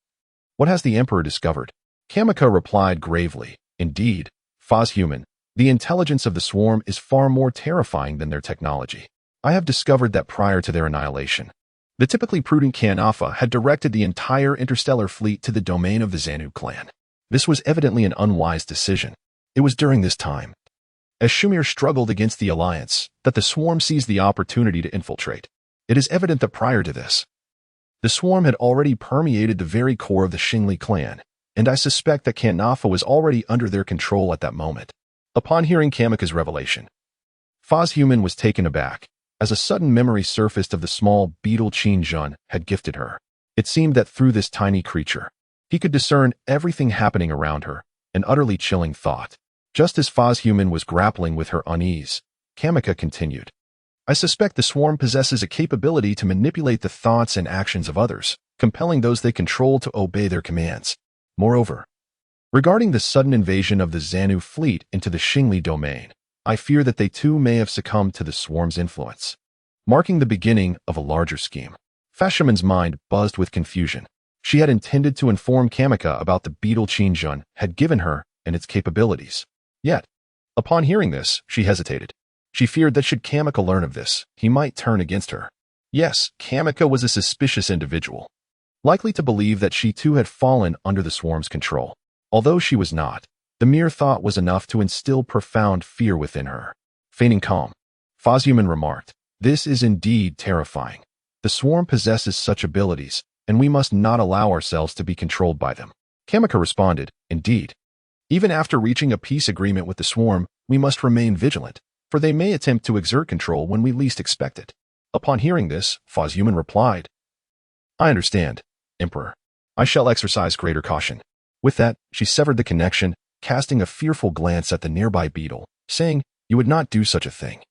[SPEAKER 1] "What has the Emperor discovered?" Kamika replied gravely, "Indeed, Human, the intelligence of the Swarm is far more terrifying than their technology. I have discovered that prior to their annihilation, the typically prudent Kanafa had directed the entire Interstellar fleet to the domain of the Xanu clan. This was evidently an unwise decision. It was during this time, as Shumir struggled against the Alliance, that the Swarm seized the opportunity to infiltrate. It is evident that prior to this, the Swarm had already permeated the very core of the Xingli clan, and I suspect that Kanafa was already under their control at that moment." Upon hearing Kamika's revelation, Human was taken aback, as a sudden memory surfaced of the small beetle Chinjun had gifted her. It seemed that through this tiny creature, he could discern everything happening around her, an utterly chilling thought. Just as Human was grappling with her unease, Kamika continued, "I suspect the Swarm possesses a capability to manipulate the thoughts and actions of others, compelling those they control to obey their commands. Moreover, regarding the sudden invasion of the Xanu fleet into the Xingli domain, I fear that they too may have succumbed to the Swarm's influence, marking the beginning of a larger scheme." Human's mind buzzed with confusion. She had intended to inform Kamika about the beetle Chinjun had given her and its capabilities. Yet, upon hearing this, she hesitated. She feared that should Kamika learn of this, he might turn against her. Yes, Kamika was a suspicious individual, likely to believe that she too had fallen under the Swarm's control. Although she was not, the mere thought was enough to instill profound fear within her. Feigning calm, Human remarked, "This is indeed terrifying. The Swarm possesses such abilities, and we must not allow ourselves to be controlled by them." Kamika responded, "Indeed. Even after reaching a peace agreement with the Swarm, we must remain vigilant, for they may attempt to exert control when we least expect it." Upon hearing this, Human replied, "I understand, Emperor. I shall exercise greater caution." With that, she severed the connection, casting a fearful glance at the nearby beetle, saying, "You would not do such a thing,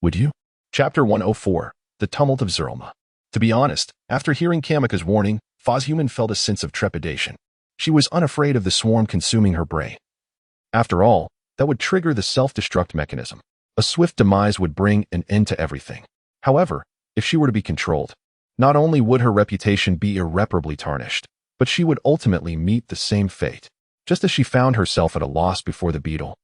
[SPEAKER 1] would you?" Chapter 104, The Tumult of Zerlma. To be honest, after hearing Kamika's warning, Human felt a sense of trepidation. She was unafraid of the Swarm consuming her brain. After all, that would trigger the self-destruct mechanism. A swift demise would bring an end to everything. However, if she were to be controlled, not only would her reputation be irreparably tarnished, but she would ultimately meet the same fate. Just as she found herself at a loss before the beetle,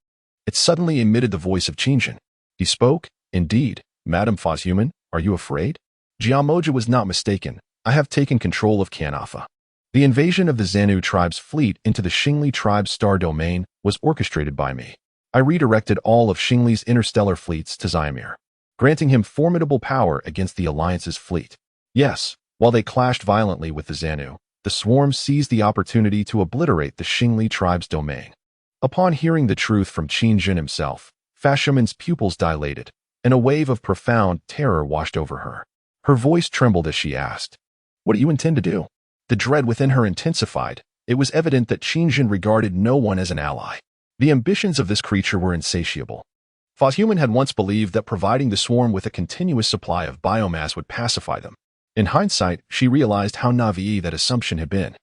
[SPEAKER 1] it suddenly emitted the voice of Qingjun. He spoke, "Indeed, Madam Fozhuman, are you afraid?" Jiamoja was not mistaken. I have taken control of Kanafa. The invasion of the Zanu tribe's fleet into the Xingli tribe's star domain was orchestrated by me. I redirected all of Xingli's interstellar fleets to Zyamir, granting him formidable power against the Alliance's fleet. Yes, while they clashed violently with the Zanu, the swarm seized the opportunity to obliterate the Xingli tribe's domain. Upon hearing the truth from Qingjun himself, Fashuman's pupils dilated, and a wave of profound terror washed over her. Her voice trembled as she asked, "What do you intend to do?" The dread within her intensified. It was evident that Qingjun regarded no one as an ally. The ambitions of this creature were insatiable. Fozhuman had once believed that providing the swarm with a continuous supply of biomass would pacify them. In hindsight, she realized how naive that assumption had been.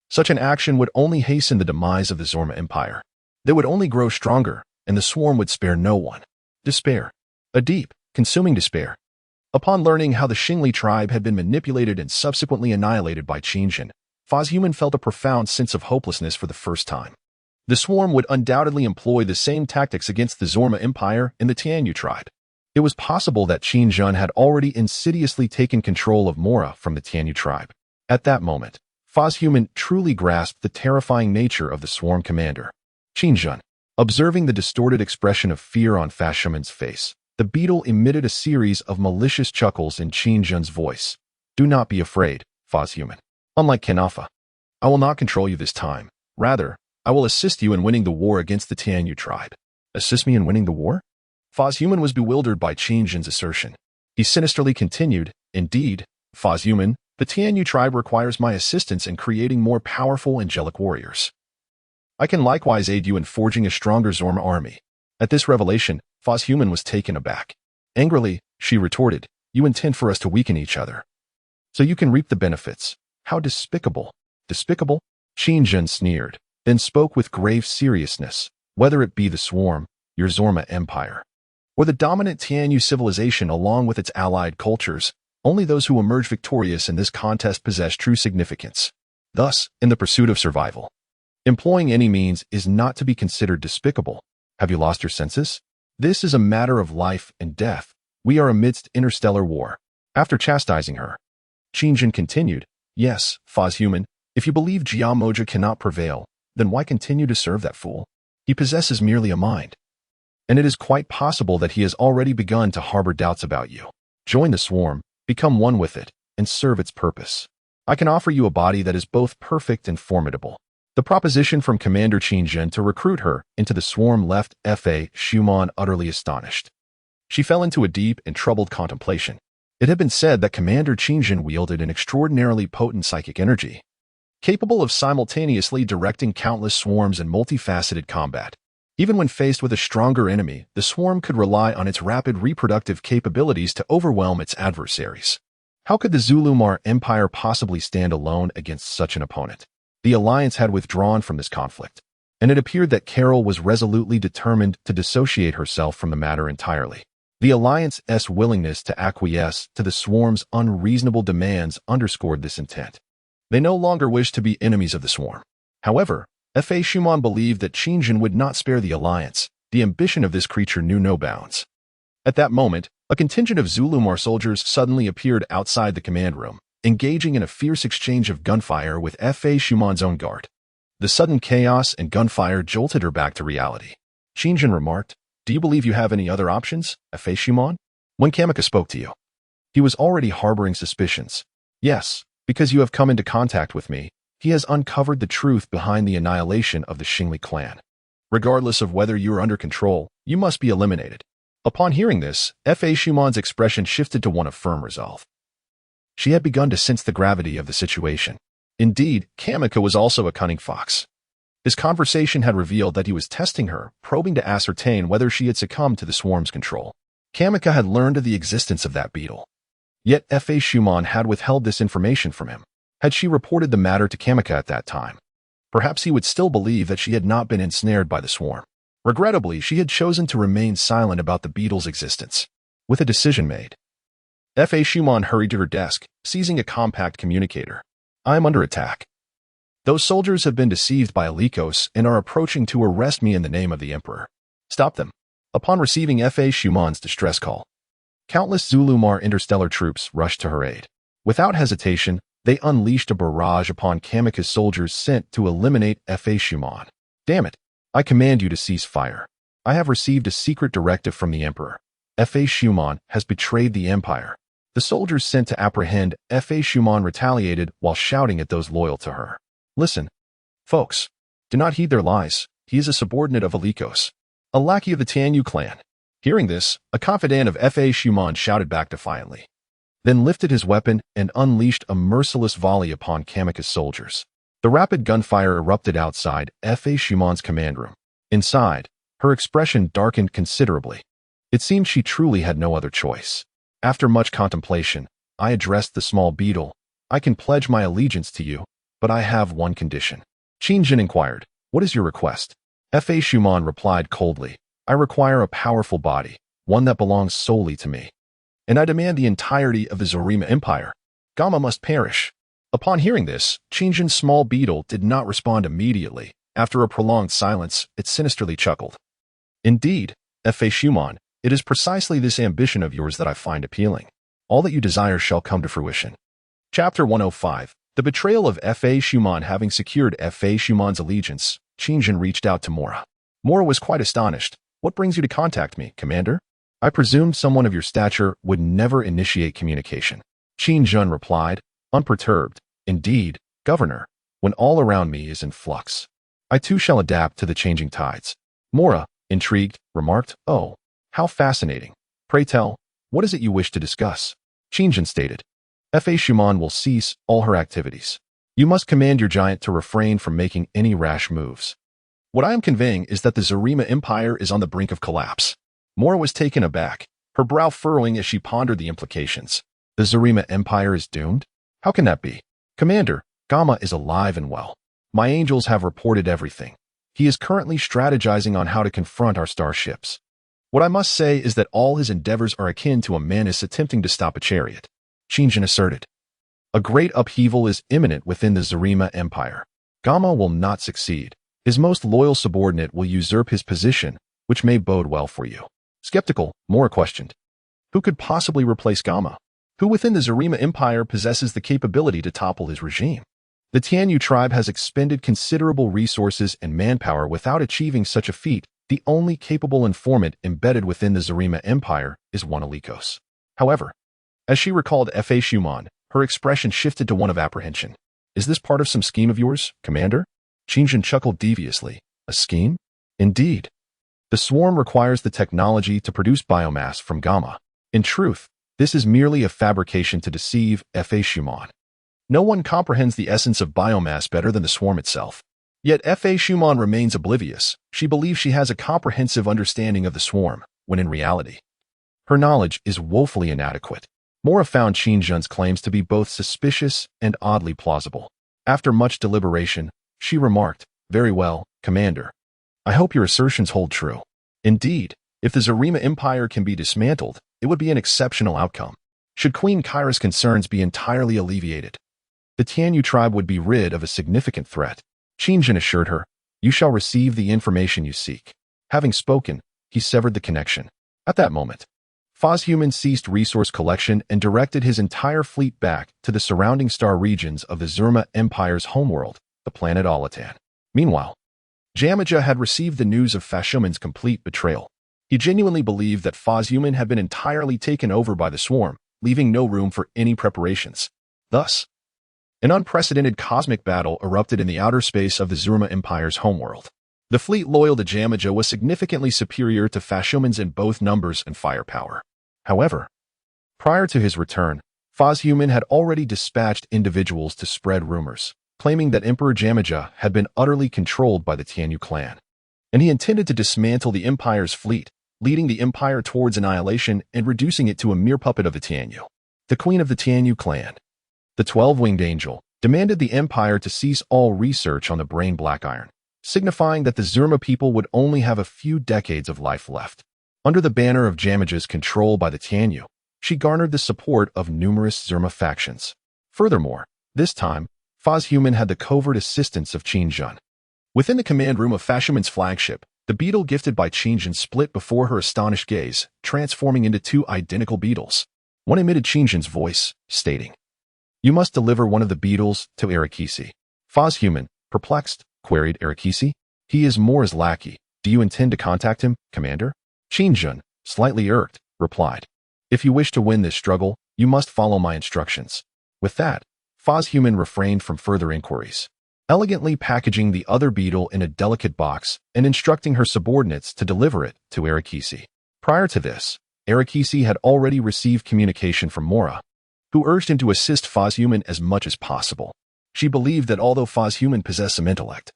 [SPEAKER 1] Such an action would only hasten the demise of the Zorma Empire. They would only grow stronger, and the swarm would spare no one. Despair. A deep, consuming despair. Upon learning how the Xingli tribe had been manipulated and subsequently annihilated by Qingjun, Fozhuman felt a profound sense of hopelessness for the first time. The swarm would undoubtedly employ the same tactics against the Zorma Empire and the Tianyu tribe. It was possible that Qingjun had already insidiously taken control of Mora from the Tianyu tribe. At that moment, Fozhuman truly grasped the terrifying nature of the swarm commander. Qingjun. Observing the distorted expression of fear on Fozhuman's face, the beetle emitted a series of malicious chuckles in Qingjun's voice. "Do not be afraid, Fozhuman. Unlike Kanafa, I will not control you this time. Rather, I will assist you in winning the war against the Tianyu tribe." "Assist me in winning the war?" Fozhuman was bewildered by Qingjun's assertion. He sinisterly continued, "Indeed, Fozhuman, the Tianyu tribe requires my assistance in creating more powerful angelic warriors. I can likewise aid you in forging a stronger Zorma army." At this revelation, Fozhuman was taken aback. Angrily, she retorted, "You intend for us to weaken each other, so you can reap the benefits. How despicable." "Despicable?" Qingjun sneered, then spoke with grave seriousness. "Whether it be the swarm, your Zorma empire, or the dominant Tianyu civilization along with its allied cultures, only those who emerge victorious in this contest possess true significance. Thus, in the pursuit of survival, employing any means is not to be considered despicable. Have you lost your senses? This is a matter of life and death. We are amidst interstellar war." After chastising her, Qingjun continued, "Yes, Fozhuman, if you believe Jiamoja cannot prevail, then why continue to serve that fool? He possesses merely a mind. And it is quite possible that he has already begun to harbor doubts about you. Join the swarm, become one with it, and serve its purpose. I can offer you a body that is both perfect and formidable." The proposition from Commander Qingjun to recruit her into the swarm left Fa Shuman utterly astonished. She fell into a deep and troubled contemplation. It had been said that Commander Qingjun wielded an extraordinarily potent psychic energy, capable of simultaneously directing countless swarms in multifaceted combat. Even when faced with a stronger enemy, the swarm could rely on its rapid reproductive capabilities to overwhelm its adversaries. How could the Zulumar Empire possibly stand alone against such an opponent? The Alliance had withdrawn from this conflict, and it appeared that Carol was resolutely determined to dissociate herself from the matter entirely. The Alliance's willingness to acquiesce to the swarm's unreasonable demands underscored this intent. They no longer wished to be enemies of the swarm. However, Fa Shuman believed that Qingjun would not spare the Alliance. The ambition of this creature knew no bounds. At that moment, a contingent of Zulumar soldiers suddenly appeared outside the command room, engaging in a fierce exchange of gunfire with Fa Shuman's own guard. The sudden chaos and gunfire jolted her back to reality. Qingjun remarked, "Do you believe you have any other options, Fa Shuman?" When Kamika spoke to you, he was already harboring suspicions. "Yes, because you have come into contact with me, he has uncovered the truth behind the annihilation of the Xingli clan. Regardless of whether you are under control, you must be eliminated." Upon hearing this, Fa Shuman's expression shifted to one of firm resolve. She had begun to sense the gravity of the situation. Indeed, Kamika was also a cunning fox. His conversation had revealed that he was testing her, probing to ascertain whether she had succumbed to the swarm's control. Kamika had learned of the existence of that beetle. Yet Fa Shuman had withheld this information from him. Had she reported the matter to Kamika at that time, perhaps he would still believe that she had not been ensnared by the swarm. Regrettably, she had chosen to remain silent about the beetle's existence. With a decision made, F.A. Schumann hurried to her desk, seizing a compact communicator. "I am under attack. Those soldiers have been deceived by Alikos and are approaching to arrest me in the name of the Emperor. Stop them." Upon receiving F.A. Schumann's distress call, countless Zulumar interstellar troops rushed to her aid. Without hesitation, they unleashed a barrage upon Kamika's soldiers sent to eliminate F.A. Schumann. "Damn it! I command you to cease fire. I have received a secret directive from the Emperor. F.A. Schumann has betrayed the Empire." The soldiers sent to apprehend F.A. Schumann retaliated while shouting at those loyal to her. "Listen, folks. Do not heed their lies. He is a subordinate of Alikos, a lackey of the Tianyu clan." Hearing this, a confidant of F.A. Schumann shouted back defiantly, then lifted his weapon and unleashed a merciless volley upon Kamika's soldiers. The rapid gunfire erupted outside F.A. Schumann's command room. Inside, her expression darkened considerably. It seemed she truly had no other choice. After much contemplation, I addressed the small beetle. "I can pledge my allegiance to you, but I have one condition." Qin Jin inquired, "What is your request?" F.A. Schumann replied coldly, "I require a powerful body, one that belongs solely to me. And I demand the entirety of the Zorima Empire. Gamma must perish." Upon hearing this, Qin Jin's small beetle did not respond immediately. After a prolonged silence, it sinisterly chuckled. "Indeed, F.A. Schumann, it is precisely this ambition of yours that I find appealing. All that you desire shall come to fruition." Chapter 105. The betrayal of F.A. Schumann. Having secured F.A. Schumann's allegiance, Qin Jin reached out to Mora. Mora was quite astonished. "What brings you to contact me, Commander?" "I presumed someone of your stature would never initiate communication." Qin Jin replied, unperturbed. "Indeed, Governor, when all around me is in flux, I too shall adapt to the changing tides." Mora, intrigued, remarked, "Oh, how fascinating. Pray tell, what is it you wish to discuss?" Qin Jin stated, "F.A. Schumann will cease all her activities. You must command your giant to refrain from making any rash moves. What I am conveying is that the Zorima Empire is on the brink of collapse." Mora was taken aback, her brow furrowing as she pondered the implications. "The Zorima Empire is doomed? How can that be?" "Commander, Gamma is alive and well. My angels have reported everything. He is currently strategizing on how to confront our starships. What I must say is that all his endeavors are akin to a mantis attempting to stop a chariot," Qin Jin asserted. "A great upheaval is imminent within the Zorima Empire. Gamma will not succeed. His most loyal subordinate will usurp his position, which may bode well for you." Skeptical, Mora questioned, "Who could possibly replace Gamma? Who within the Zorima Empire possesses the capability to topple his regime?" "The Tianyu tribe has expended considerable resources and manpower without achieving such a feat. The only capable informant embedded within the Zorima Empire is one Alikos." However, as she recalled F.A. Schumann, her expression shifted to one of apprehension. "Is this part of some scheme of yours, Commander?" Qin Jin chuckled deviously. "A scheme? Indeed. The swarm requires the technology to produce biomass from Gamma. In truth, this is merely a fabrication to deceive F.A. Schumann. No one comprehends the essence of biomass better than the swarm itself. Yet F.A. Schumann remains oblivious. She believes she has a comprehensive understanding of the swarm, when in reality, her knowledge is woefully inadequate." Mora found Qin Jin's claims to be both suspicious and oddly plausible. After much deliberation, she remarked, "Very well, Commander. I hope your assertions hold true. Indeed, if the Zorima Empire can be dismantled, it would be an exceptional outcome. Should Queen Kyra's concerns be entirely alleviated, the Tianyu tribe would be rid of a significant threat." Qin Jin assured her, "You shall receive the information you seek." Having spoken, he severed the connection. At that moment, Fozhuman ceased resource collection and directed his entire fleet back to the surrounding star regions of the Zorima Empire's homeworld, the planet Alatan. Meanwhile, Jamaja had received the news of Fashuman's complete betrayal. He genuinely believed that Fozhuman had been entirely taken over by the swarm, leaving no room for any preparations. Thus, an unprecedented cosmic battle erupted in the outer space of the Zorima Empire's homeworld. The fleet loyal to Jamaja was significantly superior to Fashuman's in both numbers and firepower. However, prior to his return, Fozhuman had already dispatched individuals to spread rumors, claiming that Emperor Jamaja had been utterly controlled by the Tianyu clan, and he intended to dismantle the Empire's fleet, leading the Empire towards annihilation and reducing it to a mere puppet of the Tianyu. The queen of the Tianyu clan, the 12-winged angel, demanded the Empire to cease all research on the brain black iron. signifying that the Zerma people would only have a few decades of life left. Under the banner of Jamaja's control by the Tianyu, she garnered the support of numerous Zerma factions. Furthermore, this time, Fazhuman had the covert assistance of Qingjun. Within the command room of Fashuman's flagship, the beetle gifted by Qingjun split before her astonished gaze, transforming into two identical beetles. One emitted Qingjun's voice, stating, "You must deliver one of the beetles to Arakisi." Fazhuman, perplexed, queried Arakisi. "He is Mora's lackey. Do you intend to contact him, Commander?" Qingjun, slightly irked, replied, "If you wish to win this struggle, you must follow my instructions." With that, Fazhuman refrained from further inquiries, elegantly packaging the other beetle in a delicate box and instructing her subordinates to deliver it to Arakisi. Prior to this, Arakisi had already received communication from Mora, who urged him to assist Fazhuman as much as possible. She believed that although Fazhuman possessed some intellect,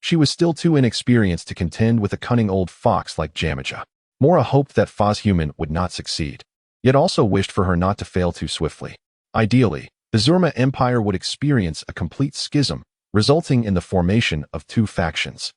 [SPEAKER 1] she was still too inexperienced to contend with a cunning old fox like Jamaja. Mora hoped that Fazhuman would not succeed, yet also wished for her not to fail too swiftly. Ideally, the Zerma Empire would experience a complete schism, resulting in the formation of two factions.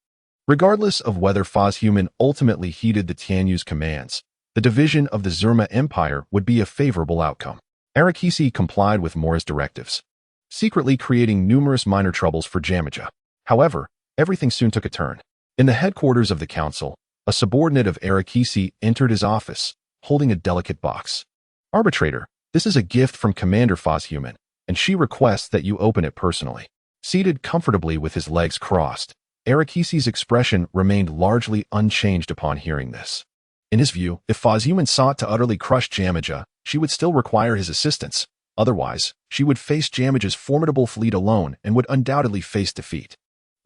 [SPEAKER 1] Regardless of whether Fazhuman ultimately heeded the Tianyu's commands, the division of the Zerma Empire would be a favorable outcome. Arakisi complied with Mora's directives, secretly creating numerous minor troubles for Jamaja. However, everything soon took a turn. In the headquarters of the council, a subordinate of Arakisi entered his office, holding a delicate box. "Arbitrator, this is a gift from Commander Fazhuman, and she requests that you open it personally." Seated comfortably with his legs crossed, Arakisi's expression remained largely unchanged upon hearing this. In his view, if Fazhuman sought to utterly crush Jamaja, she would still require his assistance. Otherwise, she would face Jamaja's formidable fleet alone and would undoubtedly face defeat.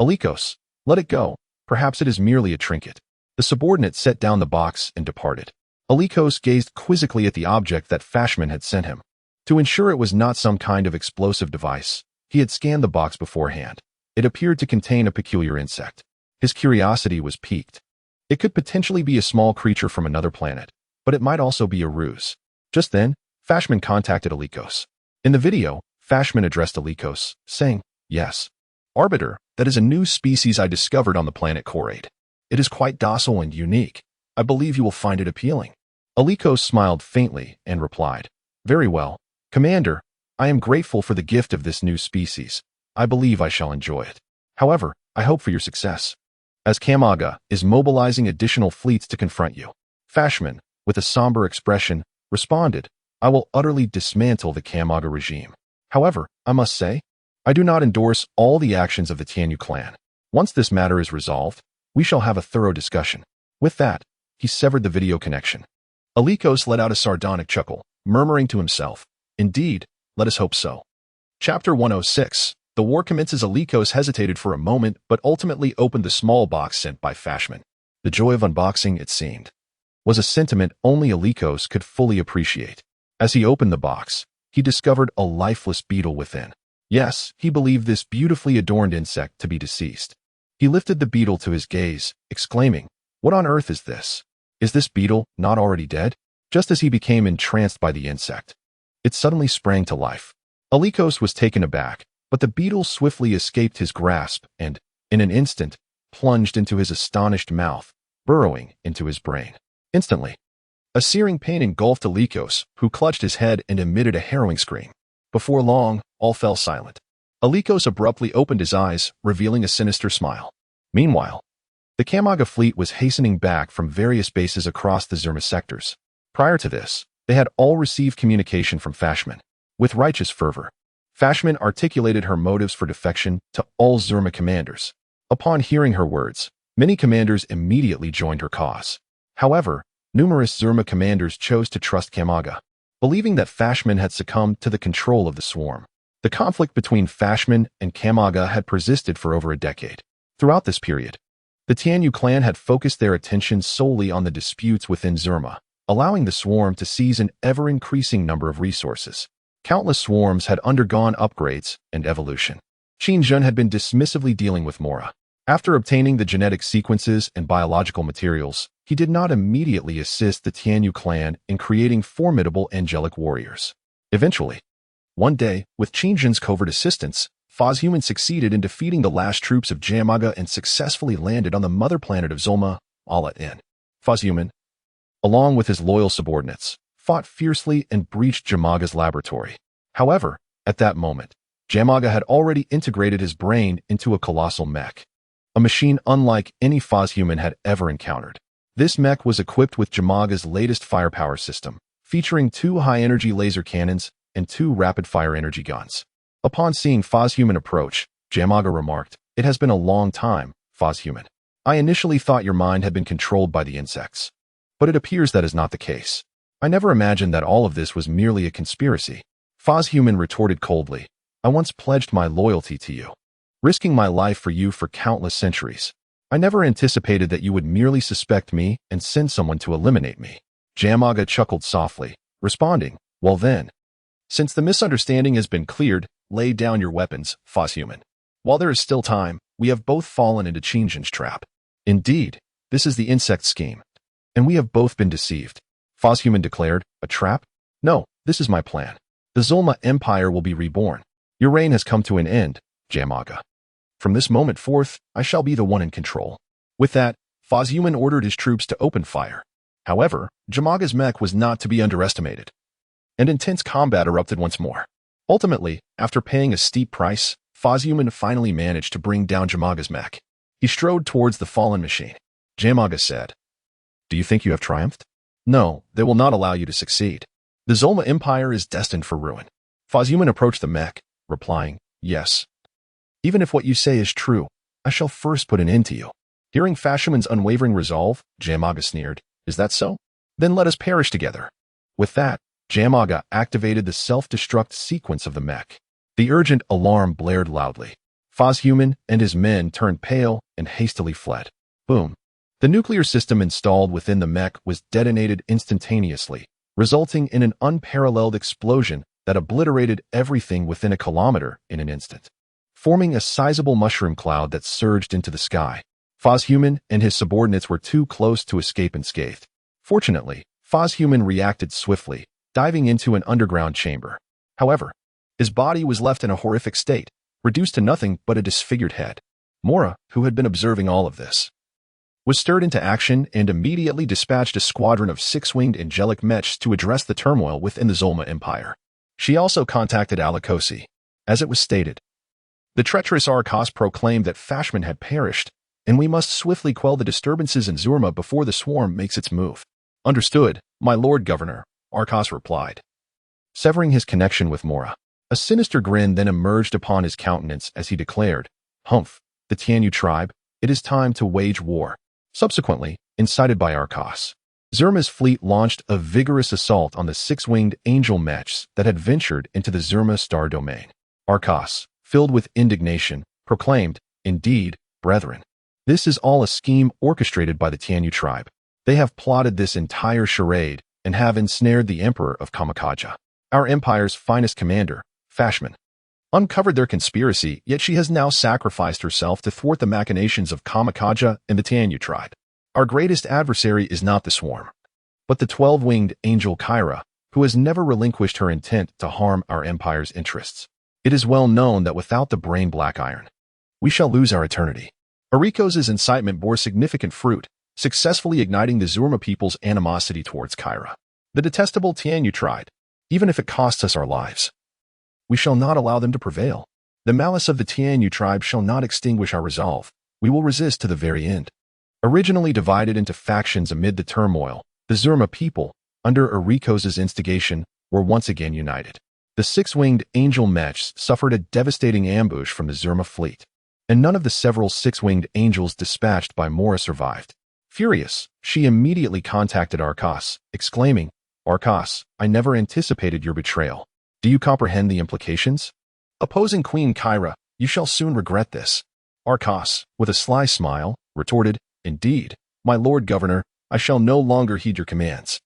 [SPEAKER 1] "Alikos, let it go. Perhaps it is merely a trinket." The subordinate set down the box and departed. Alikos gazed quizzically at the object that Fashman had sent him. To ensure it was not some kind of explosive device, he had scanned the box beforehand. It appeared to contain a peculiar insect. His curiosity was piqued. It could potentially be a small creature from another planet, but it might also be a ruse. Just then, Fashman contacted Alikos. In the video, Fashman addressed Alikos, saying, "Yes, Arbiter, that is a new species I discovered on the planet Korate. It is quite docile and unique. I believe you will find it appealing." Alikos smiled faintly and replied, "Very well, Commander. I am grateful for the gift of this new species. I believe I shall enjoy it. However, I hope for your success, as Kamaga is mobilizing additional fleets to confront you." Fashman, with a somber expression, responded, "I will utterly dismantle the Kamaga regime. However, I must say, I do not endorse all the actions of the Tianyu clan. Once this matter is resolved, we shall have a thorough discussion." With that, he severed the video connection. Alikos let out a sardonic chuckle, murmuring to himself, "Indeed, let us hope so." Chapter 106. The war commences. Alikos hesitated for a moment, but ultimately opened the small box sent by Fashman. The joy of unboxing, it seemed, was a sentiment only Alikos could fully appreciate. As he opened the box, he discovered a lifeless beetle within. Yes, he believed this beautifully adorned insect to be deceased. He lifted the beetle to his gaze, exclaiming, "What on earth is this? Is this beetle not already dead?" Just as he became entranced by the insect, it suddenly sprang to life. Alikos was taken aback, but the beetle swiftly escaped his grasp and, in an instant, plunged into his astonished mouth, burrowing into his brain. Instantly, a searing pain engulfed Alikos, who clutched his head and emitted a harrowing scream. Before long, all fell silent. Alikos abruptly opened his eyes, revealing a sinister smile. Meanwhile, the Kamaga fleet was hastening back from various bases across the Zerma sectors. Prior to this, they had all received communication from Fashman. With righteous fervor, Fashman articulated her motives for defection to all Zerma commanders. Upon hearing her words, many commanders immediately joined her cause. However, numerous Zerma commanders chose to trust Kamaga, believing that Fashman had succumbed to the control of the swarm. The conflict between Fashman and Kamaga had persisted for over a decade. Throughout this period, the Tianyu clan had focused their attention solely on the disputes within Zerma, allowing the swarm to seize an ever-increasing number of resources. Countless swarms had undergone upgrades and evolution. Qingjun had been dismissively dealing with Mora. After obtaining the genetic sequences and biological materials, he did not immediately assist the Tianyu clan in creating formidable angelic warriors. Eventually, One day, with Chinjin's covert assistance, Fozhuman succeeded in defeating the last troops of Jamaga and successfully landed on the mother planet of Zulma, Ala-in. Fozhuman, along with his loyal subordinates, fought fiercely and breached Jamaga's laboratory. However, at that moment, Jamaga had already integrated his brain into a colossal mech, a machine unlike any Fozhuman had ever encountered. This mech was equipped with Jamaga's latest firepower system, featuring 2 high-energy laser cannons and 2 rapid-fire energy guns. Upon seeing Fozhuman approach, Jamaga remarked, "It has been a long time, Fozhuman. I initially thought your mind had been controlled by the insects, but it appears that is not the case. I never imagined that all of this was merely a conspiracy." Fozhuman retorted coldly, "I once pledged my loyalty to you, risking my life for you for countless centuries. I never anticipated that you would merely suspect me and send someone to eliminate me." Jamaga chuckled softly, responding, "Well then, since the misunderstanding has been cleared, lay down your weapons, Fozhuman. While there is still time, we have both fallen into Chinjin's trap. Indeed, this is the insect scheme, and we have both been deceived." Fozhuman declared, "A trap? No, this is my plan. The Zulma Empire will be reborn. Your reign has come to an end, Jamaga. From this moment forth, I shall be the one in control." With that, Fozhuman ordered his troops to open fire. However, Jamaga's mech was not to be underestimated, and intense combat erupted once more. Ultimately, after paying a steep price, Fozhuman finally managed to bring down Jamaga's mech. He strode towards the fallen machine. Jamaga said, "Do you think you have triumphed? No, they will not allow you to succeed. The Zulma Empire is destined for ruin." Fozhuman approached the mech, replying, "Yes. Even if what you say is true, I shall first put an end to you." Hearing Fozhuman's unwavering resolve, Jamaga sneered, "Is that so? Then let us perish together." With that, Jamaga activated the self-destruct sequence of the mech. The urgent alarm blared loudly. Fozhuman and his men turned pale and hastily fled. Boom. The nuclear system installed within the mech was detonated instantaneously, resulting in an unparalleled explosion that obliterated everything within a kilometer in an instant, forming a sizable mushroom cloud that surged into the sky. Fozhuman and his subordinates were too close to escape unscathed. Fortunately, Fozhuman reacted swiftly, diving into an underground chamber. However, his body was left in a horrific state, reduced to nothing but a disfigured head. Mora, who had been observing all of this, was stirred into action and immediately dispatched a squadron of 6-winged angelic mechs to address the turmoil within the Zulma Empire. She also contacted Alakosi. As it was stated, the treacherous Arcos proclaimed that Fashman had perished, and we must swiftly quell the disturbances in Zurma before the swarm makes its move. "Understood, my lord governor," Arcos replied, severing his connection with Mora. A sinister grin then emerged upon his countenance as he declared, "Humph, the Tianyu tribe, it is time to wage war." Subsequently, incited by Arcos, Zurma's fleet launched a vigorous assault on the 6-winged angel mechs that had ventured into the Zurma star domain. Arcos, filled with indignation, proclaimed, "Indeed, brethren, this is all a scheme orchestrated by the Tianyu tribe. They have plotted this entire charade and have ensnared the Emperor of Kamakaja. Our empire's finest commander, Fashman, uncovered their conspiracy, yet she has now sacrificed herself to thwart the machinations of Kamakaja and the Tianyu tribe. Our greatest adversary is not the swarm, but the 12-winged angel Kyra, who has never relinquished her intent to harm our empire's interests. It is well known that without the brain black iron, we shall lose our eternity." Arikos' incitement bore significant fruit, successfully igniting the Zurma people's animosity towards Kyra. The detestable Tianyu tribe, even if it costs us our lives, we shall not allow them to prevail. The malice of the Tianyu tribe shall not extinguish our resolve. We will resist to the very end. Originally divided into factions amid the turmoil, the Zurma people, under Arikos' instigation, were once again united. The 6-winged angel mechs suffered a devastating ambush from the Zurma fleet, and none of the several 6-winged angels dispatched by Mora survived. Furious, she immediately contacted Arcos, exclaiming, "Arcos, I never anticipated your betrayal. Do you comprehend the implications? Opposing Queen Kyra, you shall soon regret this." Arcos, with a sly smile, retorted, "Indeed, my lord governor, I shall no longer heed your commands.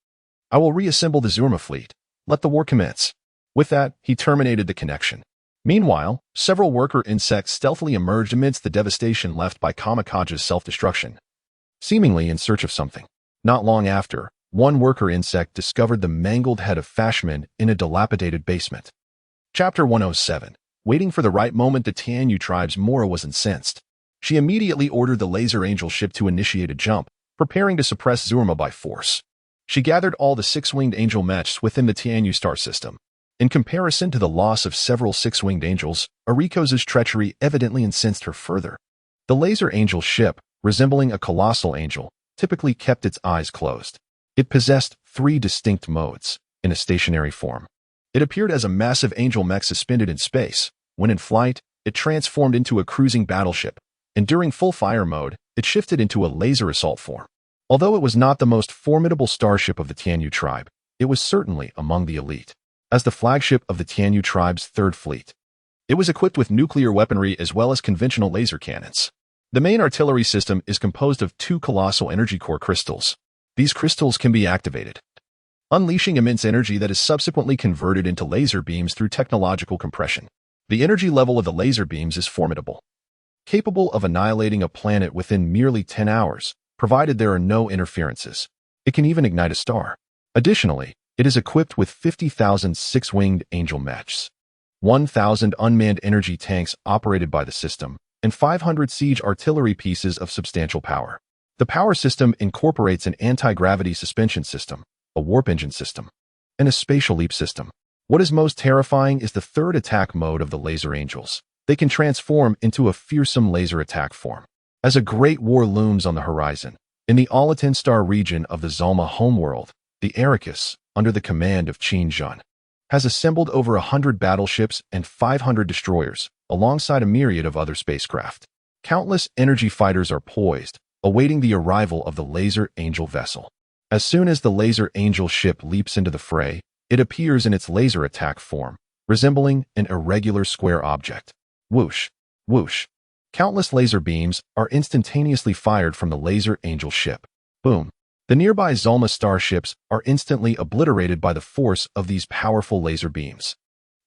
[SPEAKER 1] I will reassemble the Zurma fleet. Let the war commence." With that, he terminated the connection. Meanwhile, several worker insects stealthily emerged amidst the devastation left by Kamakaja's self-destruction, seemingly in search of something. Not long after, one worker insect discovered the mangled head of Fashman in a dilapidated basement. Chapter 107. Waiting for the right moment, the Tianyu tribe's Mora was incensed. She immediately ordered the Laser Angel ship to initiate a jump, preparing to suppress Zurma by force. She gathered all the six-winged angel mechs within the Tianyu star system. In comparison to the loss of several six-winged angels, Ariko's treachery evidently incensed her further. The Laser Angel ship, resembling a colossal angel, typically kept its eyes closed. It possessed three distinct modes, in a stationary form. It appeared as a massive angel mech suspended in space. When in flight, it transformed into a cruising battleship, and during full fire mode, it shifted into a laser assault form. Although it was not the most formidable starship of the Tianyu tribe, it was certainly among the elite. As the flagship of the Tianyu tribe's third fleet, it was equipped with nuclear weaponry as well as conventional laser cannons. The main artillery system is composed of two colossal energy core crystals. These crystals can be activated, unleashing immense energy that is subsequently converted into laser beams through technological compression. The energy level of the laser beams is formidable, capable of annihilating a planet within merely 10 hours, provided there are no interferences. It can even ignite a star. Additionally, it is equipped with 50,000 six-winged angel mechs, 1,000 unmanned energy tanks operated by the system, and 500 siege artillery pieces of substantial power. The power system incorporates an anti-gravity suspension system, a warp engine system, and a spatial leap system. What is most terrifying is the third attack mode of the Laser Angels. They can transform into a fearsome laser attack form. As a great war looms on the horizon, in the Alatan Star region of the Zalma homeworld, the Ericus, under the command of Qin Jun, has assembled over 100 battleships and 500 destroyers, alongside a myriad of other spacecraft. Countless energy fighters are poised, awaiting the arrival of the Laser Angel vessel. As soon as the Laser Angel ship leaps into the fray, it appears in its laser attack form, resembling an irregular square object. Whoosh, whoosh. Countless laser beams are instantaneously fired from the Laser Angel ship. Boom. The nearby Zalma starships are instantly obliterated by the force of these powerful laser beams.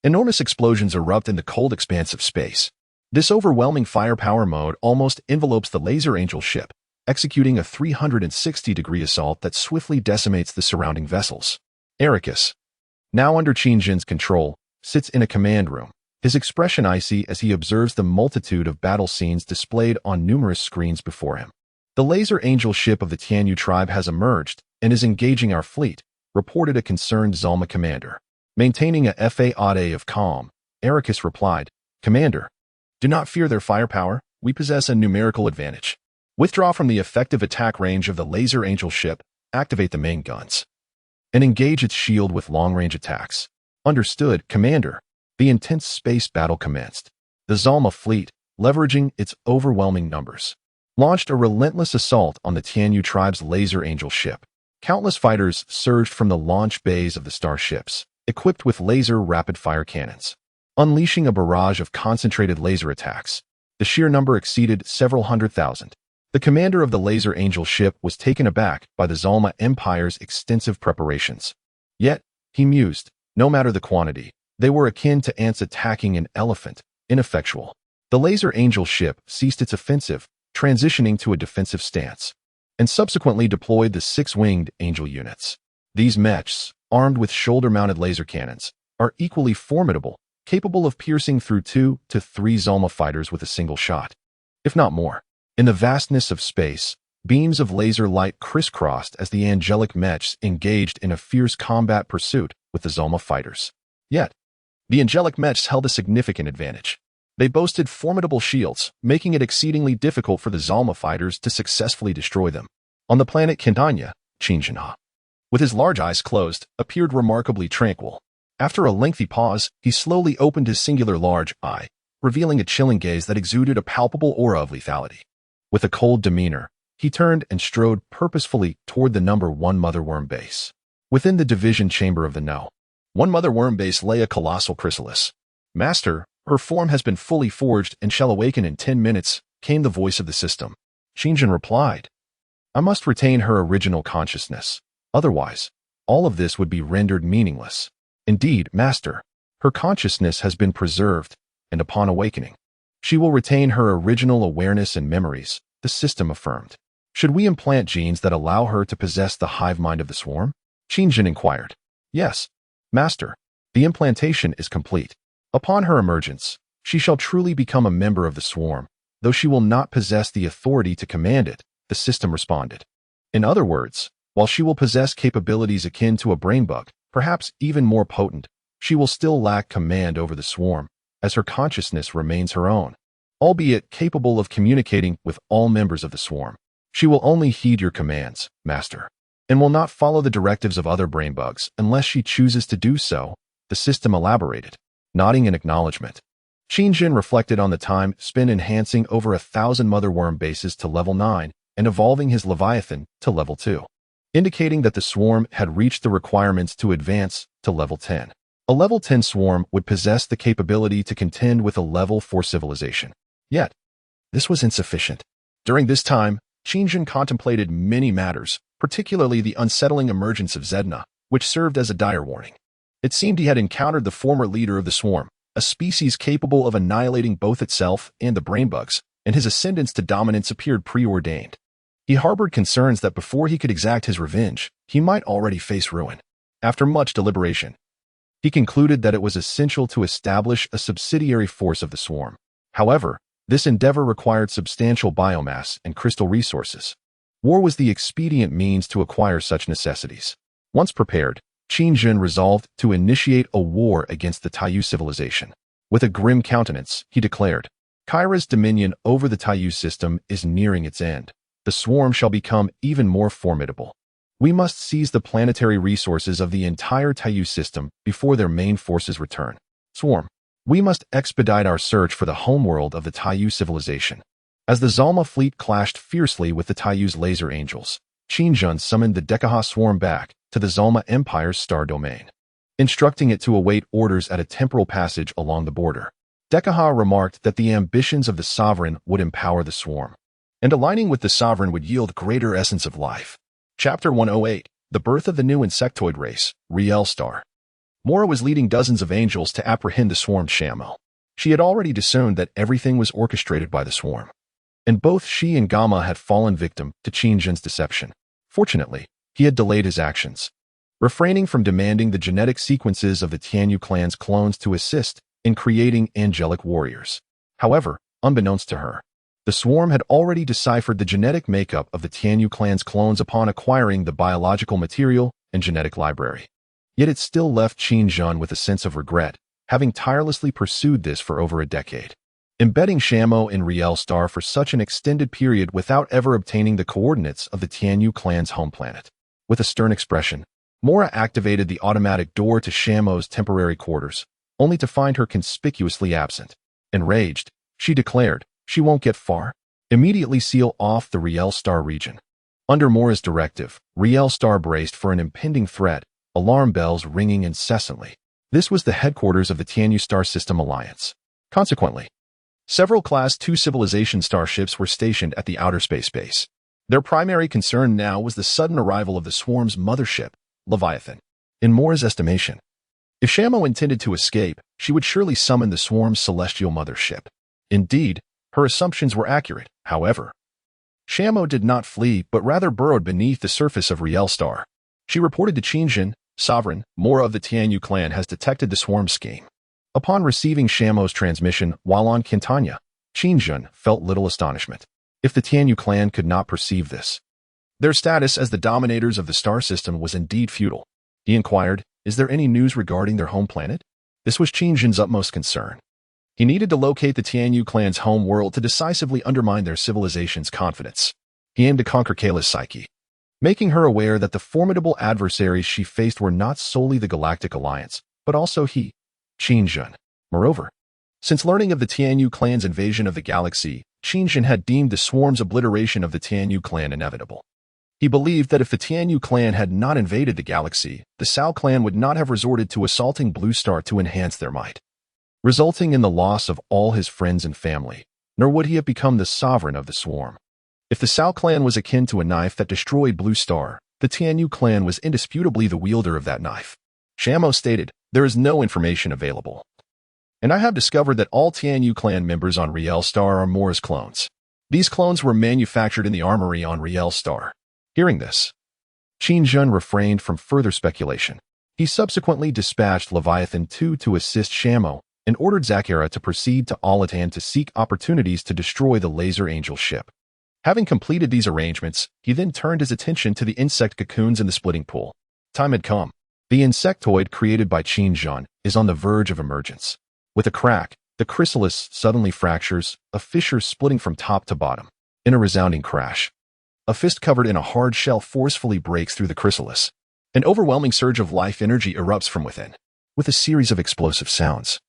[SPEAKER 1] Enormous explosions erupt in the cold expanse of space. This overwhelming firepower mode almost envelopes the Laser Angel ship, executing a 360-degree assault that swiftly decimates the surrounding vessels. Ericus, now under Qin Jin's control, sits in a command room, his expression icy as he observes the multitude of battle scenes displayed on numerous screens before him. The Laser Angel ship of the Tianyu tribe has emerged and is engaging our fleet, reported a concerned Zalma commander. Maintaining a facade of calm, Ericus replied, "Commander, do not fear their firepower. We possess a numerical advantage. Withdraw from the effective attack range of the Laser Angel ship, activate the main guns, and engage its shield with long-range attacks." Understood, Commander. The intense space battle commenced. The Zalma fleet, leveraging its overwhelming numbers, launched a relentless assault on the Tianyu tribe's Laser Angel ship. Countless fighters surged from the launch bays of the starships, equipped with laser rapid-fire cannons, unleashing a barrage of concentrated laser attacks. The sheer number exceeded several 100,000. The commander of the Laser Angel ship was taken aback by the Zalma Empire's extensive preparations. Yet, he mused, no matter the quantity, they were akin to ants attacking an elephant, ineffectual. The Laser Angel ship ceased its offensive, transitioning to a defensive stance, and subsequently deployed the six-winged angel units. These mechs, armed with shoulder-mounted laser cannons, are equally formidable, capable of piercing through 2 to 3 Zalma fighters with a single shot, if not more. In the vastness of space, beams of laser light crisscrossed as the angelic mechs engaged in a fierce combat pursuit with the Zalma fighters. Yet, the angelic mechs held a significant advantage. They boasted formidable shields, making it exceedingly difficult for the Zalma fighters to successfully destroy them. On the planet Kendanya, Qin Jinha, with his large eyes closed, appeared remarkably tranquil. After a lengthy pause, he slowly opened his singular large eye, revealing a chilling gaze that exuded a palpable aura of lethality. With a cold demeanor, he turned and strode purposefully toward the number 1 Mother Worm base. Within the division chamber of the No. 1 Mother Worm base lay a colossal chrysalis. "Master, her form has been fully forged and shall awaken in 10 minutes, came the voice of the system. Qin replied, "I must retain her original consciousness. Otherwise, all of this would be rendered meaningless. Indeed, Master, her consciousness has been preserved, and upon awakening, she will retain her original awareness and memories," the system affirmed. "Should we implant genes that allow her to possess the hive mind of the swarm?" Qin inquired. "Yes, Master. The implantation is complete. Upon her emergence, she shall truly become a member of the swarm, though she will not possess the authority to command it, the system responded. In other words, while she will possess capabilities akin to a brain bug, perhaps even more potent, she will still lack command over the swarm, as her consciousness remains her own. Albeit capable of communicating with all members of the swarm, she will only heed your commands, Master, and will not follow the directives of other brain bugs unless she chooses to do so, the system elaborated, nodding in acknowledgement. Qingjin reflected on the time spent enhancing over 1,000 mother worm bases to level 9 and evolving his Leviathan to level 2, indicating that the swarm had reached the requirements to advance to level 10. A level 10 swarm would possess the capability to contend with a level 4 civilization. Yet, this was insufficient. During this time, Qingjin contemplated many matters, particularly the unsettling emergence of Zedna, which served as a dire warning. It seemed he had encountered the former leader of the swarm, a species capable of annihilating both itself and the brain bugs, and his ascendance to dominance appeared preordained. He harbored concerns that before he could exact his revenge, he might already face ruin. After much deliberation, he concluded that it was essential to establish a subsidiary force of the swarm. However, this endeavor required substantial biomass and crystal resources. War was the expedient means to acquire such necessities. Once prepared, Qingjin resolved to initiate a war against the Taiyu civilization. With a grim countenance, he declared, Kyra's dominion over the Taiyu system is nearing its end. The swarm shall become even more formidable. We must seize the planetary resources of the entire Taiyu system before their main forces return. Swarm. We must expedite our search for the homeworld of the Taiyu civilization. As the Zalma fleet clashed fiercely with the Taiyu's laser angels, Qingjin summoned the Dekaha swarm back to the Zalma Empire's star domain, instructing it to await orders at a temporal passage along the border. Dekaha remarked that the ambitions of the sovereign would empower the swarm, and aligning with the sovereign would yield greater essence of life. Chapter 108, The Birth of the New Insectoid Race, Riel Star. Mora was leading dozens of angels to apprehend the swarm's Shamo. She had already discerned that everything was orchestrated by the swarm, and both she and Gamma had fallen victim to Qingjin's deception. Fortunately, he had delayed his actions, refraining from demanding the genetic sequences of the Tianyu clan's clones to assist in creating angelic warriors. However, unbeknownst to her, the swarm had already deciphered the genetic makeup of the Tianyu clan's clones upon acquiring the biological material and genetic library. Yet it still left Qingjin with a sense of regret, having tirelessly pursued this for over a decade. Embedding Shamo in Riel Star for such an extended period without ever obtaining the coordinates of the Tianyu clan's home planet. With a stern expression, Mora activated the automatic door to Shamo's temporary quarters, only to find her conspicuously absent. Enraged, she declared, she won't get far. Immediately seal off the Riel Star region. Under Mora's directive, Riel Star braced for an impending threat, alarm bells ringing incessantly. This was the headquarters of the Tianyu Star System Alliance. Consequently, several Class II civilization starships were stationed at the outer space base. Their primary concern now was the sudden arrival of the swarm's mothership, Leviathan. In Mora's estimation, if Shamo intended to escape, she would surely summon the swarm's celestial mothership. Indeed, her assumptions were accurate. However, Shamo did not flee but rather burrowed beneath the surface of Riel Star. She reported to Qingjin, Sovereign, Mora of the Tianyu clan has detected the swarm scheme. Upon receiving Shamo's transmission while on Quintana, Qingjin felt little astonishment. If the Tianyu clan could not perceive this, their status as the dominators of the star system was indeed futile. He inquired, is there any news regarding their home planet? This was Qingjin's utmost concern. He needed to locate the Tianyu clan's home world to decisively undermine their civilization's confidence. He aimed to conquer Kayla's psyche, making her aware that the formidable adversaries she faced were not solely the Galactic Alliance, but also he, Qingjin. Moreover, since learning of the Tianyu clan's invasion of the galaxy, Qingjin had deemed the swarm's obliteration of the Tianyu clan inevitable. He believed that if the Tianyu clan had not invaded the galaxy, the Cao clan would not have resorted to assaulting Blue Star to enhance their might, resulting in the loss of all his friends and family, nor would he have become the sovereign of the swarm. If the Cao clan was akin to a knife that destroyed Blue Star, the Tianyu clan was indisputably the wielder of that knife. Shamo stated, there is no information available, and I have discovered that all Tianyu clan members on Riel Star are Mora's clones. These clones were manufactured in the armory on Riel Star. Hearing this, Qingjin refrained from further speculation. He subsequently dispatched Leviathan II to assist Shamo and ordered Zakara to proceed to Alatan to seek opportunities to destroy the Laser Angel ship. Having completed these arrangements, he then turned his attention to the insect cocoons in the splitting pool. Time had come. The insectoid created by Qin Zhan is on the verge of emergence. With a crack, the chrysalis suddenly fractures, a fissure splitting from top to bottom. In a resounding crash, a fist covered in a hard shell forcefully breaks through the chrysalis. An overwhelming surge of life energy erupts from within, with a series of explosive sounds.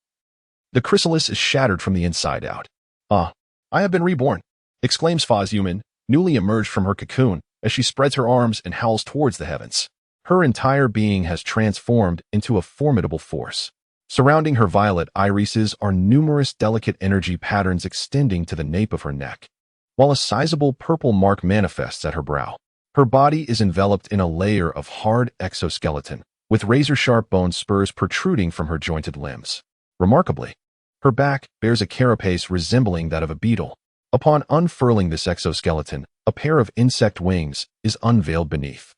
[SPEAKER 1] The chrysalis is shattered from the inside out. "Ah, I have been reborn," exclaims Phoshuman, newly emerged from her cocoon, as she spreads her arms and howls towards the heavens. Her entire being has transformed into a formidable force. Surrounding her violet irises are numerous delicate energy patterns extending to the nape of her neck, while a sizable purple mark manifests at her brow. Her body is enveloped in a layer of hard exoskeleton, with razor-sharp bone spurs protruding from her jointed limbs. Remarkably, her back bears a carapace resembling that of a beetle. Upon unfurling this exoskeleton, a pair of insect wings is unveiled beneath.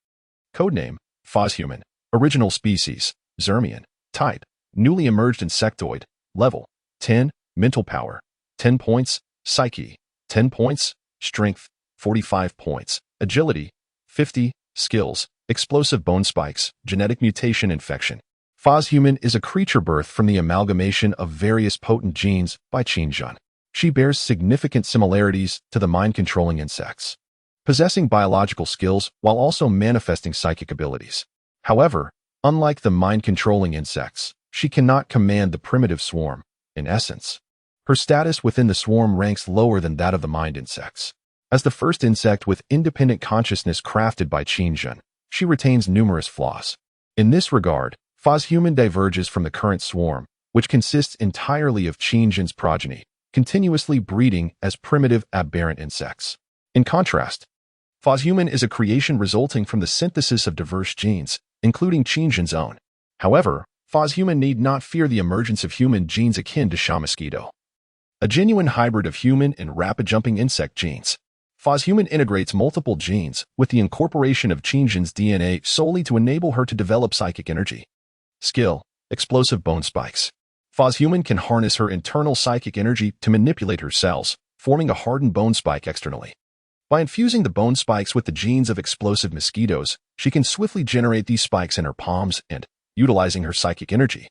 [SPEAKER 1] Codename: Phoshuman. Original species: Zermian. Type: newly emerged insectoid. Level: 10. Mental power: 10 points. Psyche: 10 points. Strength: 45 points. Agility: 50. Skills: explosive bone spikes, genetic mutation infection. Phoshuman is a creature birthed from the amalgamation of various potent genes by Qin Zhan. She bears significant similarities to the mind-controlling insects, possessing biological skills while also manifesting psychic abilities. However, unlike the mind-controlling insects, she cannot command the primitive swarm. In essence, her status within the swarm ranks lower than that of the mind insects. As the first insect with independent consciousness crafted by Qin Zhan, she retains numerous flaws. In this regard, Phoshuman diverges from the current swarm, which consists entirely of Qin Zhan's progeny, continuously breeding as primitive aberrant insects. In contrast, Phoshuman is a creation resulting from the synthesis of diverse genes, including Qin Zhan's own. However, Phoshuman need not fear the emergence of human genes akin to Shamosquito, a genuine hybrid of human and rapid-jumping insect genes. Phoshuman integrates multiple genes with the incorporation of Qin Zhan's DNA solely to enable her to develop psychic energy. Skill: explosive bone spikes. Phoshuman can harness her internal psychic energy to manipulate her cells, forming a hardened bone spike externally. By infusing the bone spikes with the genes of explosive mosquitoes, she can swiftly generate these spikes in her palms and, utilizing her psychic energy,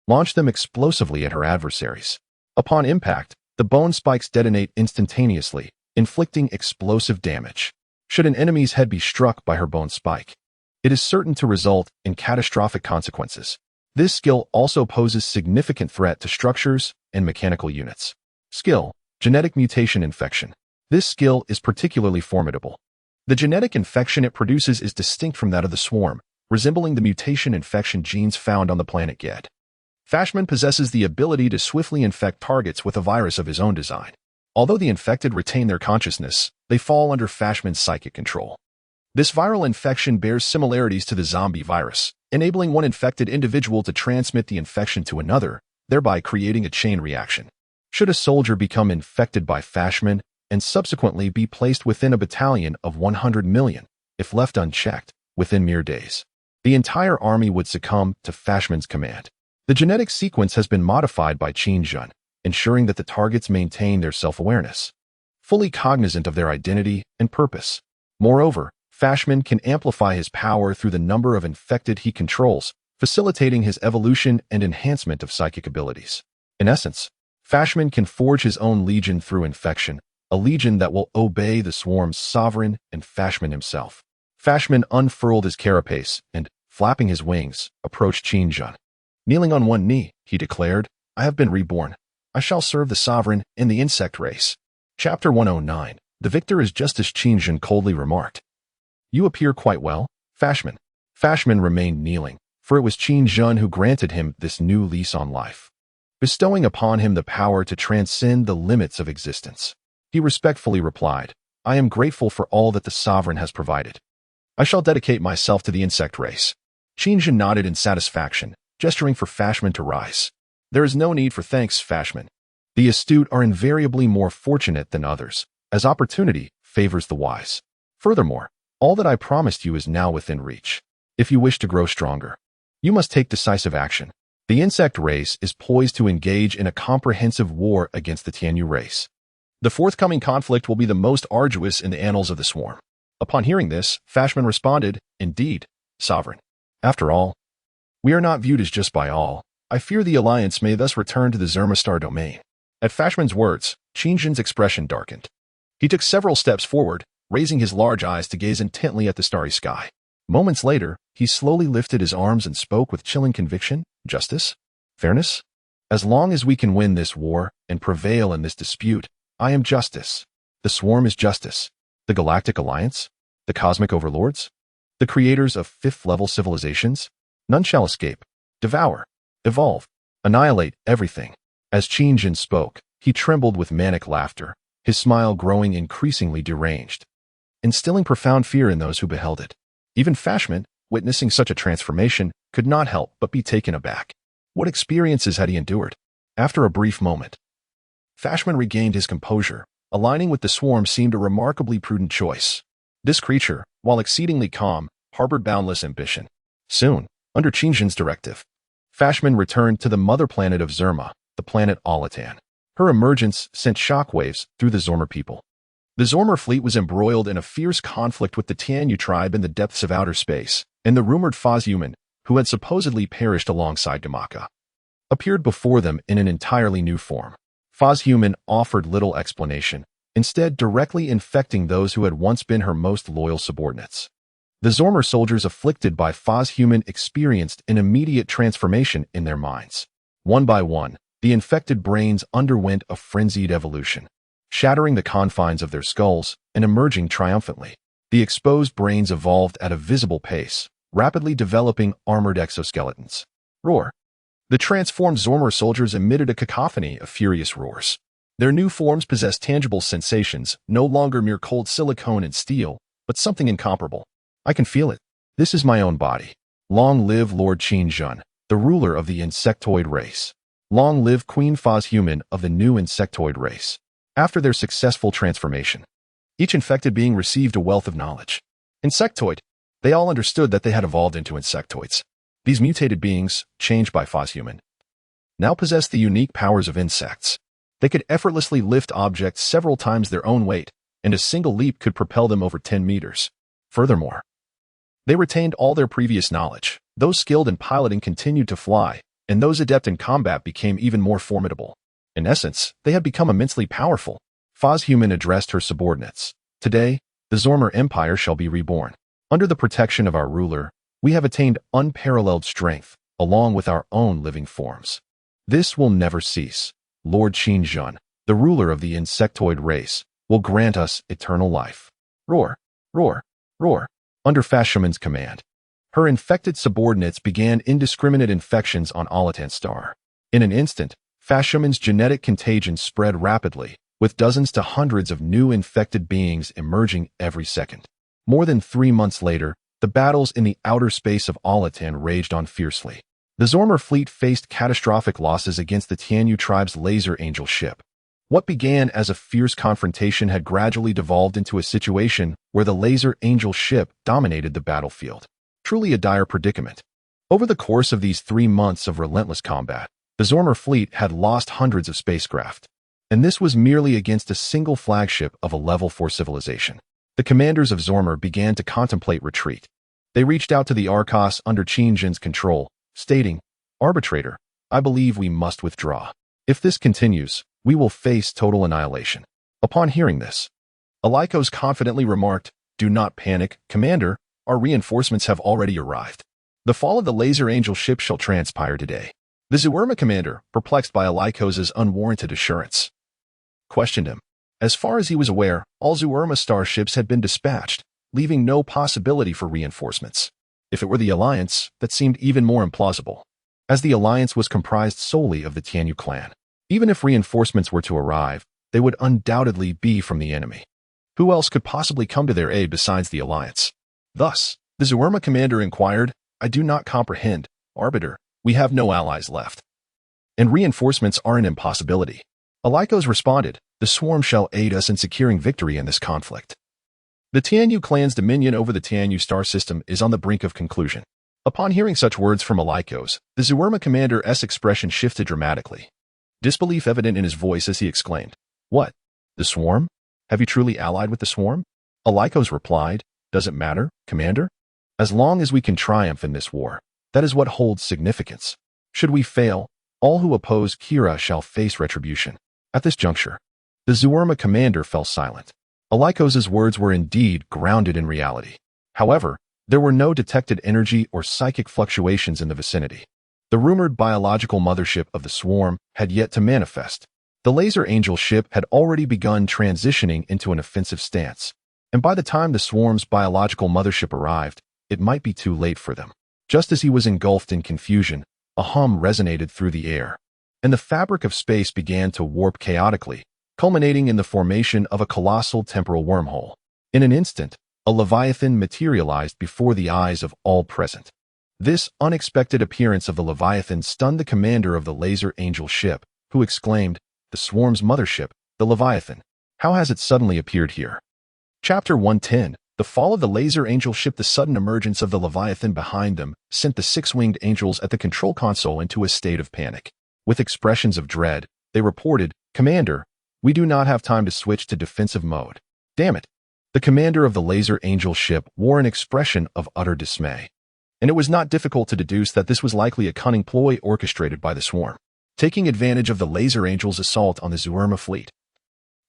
[SPEAKER 1] launch them explosively at her adversaries. Upon impact, the bone spikes detonate instantaneously, inflicting explosive damage. Should an enemy's head be struck by her bone spike, it is certain to result in catastrophic consequences. This skill also poses significant threat to structures and mechanical units. Skill: genetic mutation infection. This skill is particularly formidable. The genetic infection it produces is distinct from that of the swarm, resembling the mutation infection genes found on the planet Ged. Phoshuman possesses the ability to swiftly infect targets with a virus of his own design. Although the infected retain their consciousness, they fall under Phoshuman's psychic control. This viral infection bears similarities to the zombie virus, enabling one infected individual to transmit the infection to another, thereby creating a chain reaction. Should a soldier become infected by Phoshuman and subsequently be placed within a battalion of 100 million, if left unchecked, within mere days, the entire army would succumb to Phoshuman's command. The genetic sequence has been modified by Qin Zhan, ensuring that the targets maintain their self-awareness, fully cognizant of their identity and purpose. Moreover, Phoshuman can amplify his power through the number of infected he controls, facilitating his evolution and enhancement of psychic abilities. In essence, Phoshuman can forge his own legion through infection, a legion that will obey the swarm's sovereign and Phoshuman himself. Phoshuman unfurled his carapace and, flapping his wings, approached Qin Zhan. Kneeling on one knee, he declared, "I have been reborn. I shall serve the sovereign and the insect race." Chapter 109. The victor is just as Qin Zhan coldly remarked. "You appear quite well, Phoshuman." Phoshuman remained kneeling, for it was Qin Zhan who granted him this new lease on life, bestowing upon him the power to transcend the limits of existence. He respectfully replied, "I am grateful for all that the sovereign has provided. I shall dedicate myself to the insect race." Qin Zhan nodded in satisfaction, gesturing for Phoshuman to rise. "There is no need for thanks, Phoshuman. The astute are invariably more fortunate than others, as opportunity favors the wise. Furthermore, all that I promised you is now within reach. If you wish to grow stronger, you must take decisive action. The insect race is poised to engage in a comprehensive war against the Tianyu race. The forthcoming conflict will be the most arduous in the annals of the swarm. Upon hearing this, Fashman responded, "Indeed, Sovereign. After all, we are not viewed as just by all. I fear the Alliance may thus return to the Zermastar domain." At Fashman's words, Qingjin's expression darkened. He took several steps forward, raising his large eyes to gaze intently at the starry sky. Moments later, he slowly lifted his arms and spoke with chilling conviction. "Justice? Fairness? As long as we can win this war and prevail in this dispute, I am justice. The swarm is justice. The Galactic Alliance? The Cosmic Overlords? The creators of fifth-level civilizations? None shall escape, devour, evolve, annihilate everything." As Qingjin spoke, he trembled with manic laughter, his smile growing increasingly deranged, instilling profound fear in those who beheld it. Even Fashman, witnessing such a transformation, could not help but be taken aback. What experiences had he endured? After a brief moment, Fashman regained his composure. Aligning with the swarm seemed a remarkably prudent choice. This creature, while exceedingly calm, harbored boundless ambition. Soon, under Qingjin's directive, Fashman returned to the mother planet of Zerma, the planet Alatan. Her emergence sent shockwaves through the Zormer people. The Zormer fleet was embroiled in a fierce conflict with the Tianyu tribe in the depths of outer space, and the rumored Faz-human, who had supposedly perished alongside Damaka, appeared before them in an entirely new form. Faz-human offered little explanation, instead directly infecting those who had once been her most loyal subordinates. The Zormer soldiers afflicted by Faz-human experienced an immediate transformation in their minds. One by one, the infected brains underwent a frenzied evolution, shattering the confines of their skulls and emerging triumphantly. The exposed brains evolved at a visible pace, rapidly developing armored exoskeletons. Roar! The transformed Zormer soldiers emitted a cacophony of furious roars. Their new forms possessed tangible sensations, no longer mere cold silicone and steel, but something incomparable. "I can feel it. This is my own body. Long live Lord Qingjin, the ruler of the insectoid race. Long live Queen Faz-human of the new insectoid race." After their successful transformation, each infected being received a wealth of knowledge. Insectoid. They all understood that they had evolved into insectoids. These mutated beings, changed by Faz-human, now possessed the unique powers of insects. They could effortlessly lift objects several times their own weight, and a single leap could propel them over 10 meters. Furthermore, they retained all their previous knowledge. Those skilled in piloting continued to fly, and those adept in combat became even more formidable. In essence, they had become immensely powerful. Faz-human addressed her subordinates. "Today, the Zormer Empire shall be reborn. Under the protection of our ruler, we have attained unparalleled strength, along with our own living forms. This will never cease. Lord Qingjin, the ruler of the insectoid race, will grant us eternal life." Roar, roar, roar. Under Faz-human's command, her infected subordinates began indiscriminate infections on Alatan Star. In an instant, Faz-human's genetic contagion spread rapidly, with dozens to hundreds of new infected beings emerging every second. More than 3 months later, the battles in the outer space of Alatan raged on fiercely. The Zormer fleet faced catastrophic losses against the Tianyu tribe's Laser Angel ship. What began as a fierce confrontation had gradually devolved into a situation where the Laser Angel ship dominated the battlefield. Truly a dire predicament. Over the course of these 3 months of relentless combat, the Zormer fleet had lost hundreds of spacecraft. And this was merely against a single flagship of a Level 4 civilization. The commanders of Zormer began to contemplate retreat. They reached out to the Arcos under Qingjin's control, stating, "Arbitrator, I believe we must withdraw. If this continues, we will face total annihilation." Upon hearing this, Alikos confidently remarked, "Do not panic, Commander. Our reinforcements have already arrived. The fall of the Laser Angel ship shall transpire today." The Zuerma commander, perplexed by Alikos' unwarranted assurance, questioned him. As far as he was aware, all Zuerma starships had been dispatched, leaving no possibility for reinforcements. If it were the Alliance, that seemed even more implausible, as the Alliance was comprised solely of the Tianyu clan. Even if reinforcements were to arrive, they would undoubtedly be from the enemy. Who else could possibly come to their aid besides the Alliance? Thus, the Zuerma commander inquired, "I do not comprehend, Arbiter. We have no allies left, and reinforcements are an impossibility." Alikos responded, "The swarm shall aid us in securing victory in this conflict. The Tianyu clan's dominion over the Tianyu star system is on the brink of conclusion. Upon hearing such words from Alikos, the Zuerma commander's expression shifted dramatically. Disbelief evident in his voice as he exclaimed, "What? The swarm? Have you truly allied with the swarm?" Alikos replied, "Does it matter, Commander? As long as we can triumph in this war, that is what holds significance. Should we fail, all who oppose Kira shall face retribution." At this juncture, the Zuerma commander fell silent. Alikos' words were indeed grounded in reality. However, there were no detected energy or psychic fluctuations in the vicinity. The rumored biological mothership of the swarm had yet to manifest. The Laser Angel ship had already begun transitioning into an offensive stance, and by the time the swarm's biological mothership arrived, it might be too late for them. Just as he was engulfed in confusion, a hum resonated through the air, and the fabric of space began to warp chaotically, culminating in the formation of a colossal temporal wormhole. In an instant, a Leviathan materialized before the eyes of all present. This unexpected appearance of the Leviathan stunned the commander of the Laser Angel ship, who exclaimed, "The swarm's mothership, the Leviathan. How has it suddenly appeared here?" Chapter 110, The Fall of the Laser Angel ship. The sudden emergence of the Leviathan behind them sent the six-winged angels at the control console into a state of panic. With expressions of dread, they reported, "Commander, we do not have time to switch to defensive mode. Damn it." The commander of the Laser Angel ship wore an expression of utter dismay, and it was not difficult to deduce that this was likely a cunning ploy orchestrated by the swarm, taking advantage of the Laser Angel's assault on the Zuerma fleet.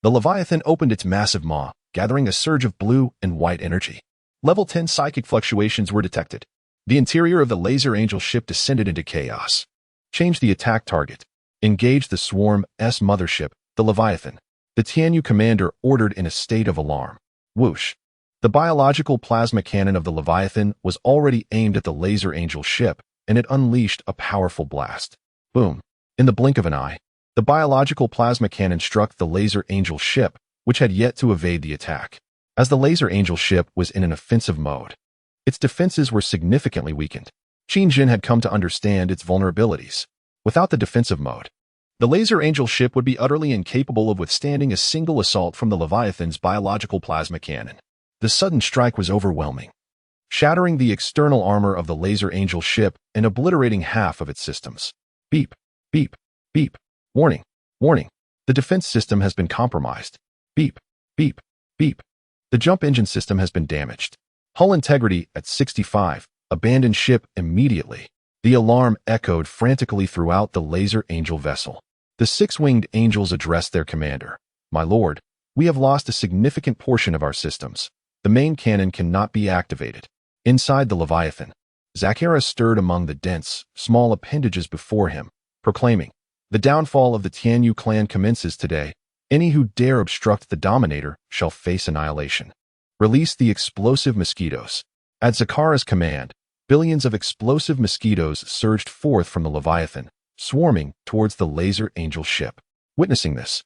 [SPEAKER 1] The Leviathan opened its massive maw, gathering a surge of blue and white energy. Level 10 psychic fluctuations were detected. The interior of the Laser Angel ship descended into chaos. Change the attack target. Engage the swarm's mothership, the Leviathan. The Tianyu commander ordered in a state of alarm. Whoosh. The biological plasma cannon of the Leviathan was already aimed at the Laser Angel ship, and it unleashed a powerful blast. Boom. In the blink of an eye, the biological plasma cannon struck the Laser Angel ship, which had yet to evade the attack. As the Laser Angel ship was in an offensive mode, its defenses were significantly weakened. Qin Jin had come to understand its vulnerabilities. Without the defensive mode, the Laser Angel ship would be utterly incapable of withstanding a single assault from the Leviathan's biological plasma cannon. The sudden strike was overwhelming, shattering the external armor of the Laser Angel ship and obliterating half of its systems. Beep, beep, beep. Warning, warning. The defense system has been compromised. Beep, beep, beep. The jump engine system has been damaged. Hull integrity at 65. Abandon ship immediately. The alarm echoed frantically throughout the Laser Angel vessel. The six-winged angels addressed their commander. "My lord, we have lost a significant portion of our systems. The main cannon cannot be activated." Inside the Leviathan, Zakhara stirred among the dense, small appendages before him, proclaiming, "The downfall of the Tianyu clan commences today. Any who dare obstruct the Dominator shall face annihilation. Release the explosive mosquitoes." At Zakhara's command, billions of explosive mosquitoes surged forth from the Leviathan, swarming towards the Laser Angel ship. Witnessing this,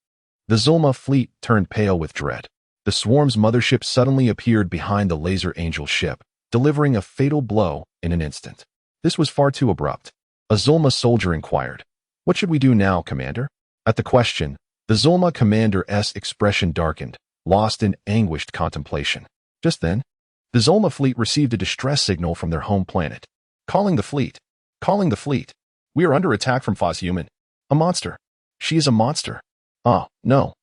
[SPEAKER 1] the Zulma fleet turned pale with dread. The swarm's mothership suddenly appeared behind the Laser Angel ship, delivering a fatal blow in an instant. This was far too abrupt. A Zulma soldier inquired, "What should we do now, Commander?" At the question, the Zulma commander's expression darkened, lost in anguished contemplation. Just then, the Zulma fleet received a distress signal from their home planet. "Calling the fleet. Calling the fleet. We are under attack from Human. A monster. She is a monster. Ah, no.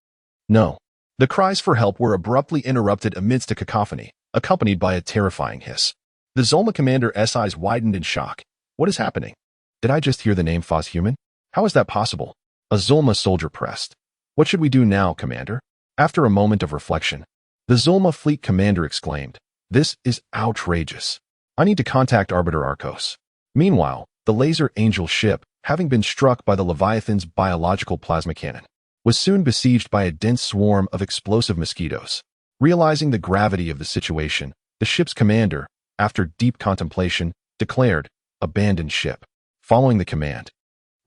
[SPEAKER 1] No." The cries for help were abruptly interrupted amidst a cacophony, accompanied by a terrifying hiss. The Zulma commander's eyes widened in shock. "What is happening? Did I just hear the name Human? How is that possible?" A Zulma soldier pressed. "What should we do now, Commander?" After a moment of reflection, the Zulma fleet commander exclaimed, "This is outrageous. I need to contact Arbiter Arcos." Meanwhile, the Laser Angel ship, having been struck by the Leviathan's biological plasma cannon, was soon besieged by a dense swarm of explosive mosquitoes. Realizing the gravity of the situation, the ship's commander, after deep contemplation, declared, "Abandon ship." Following the command,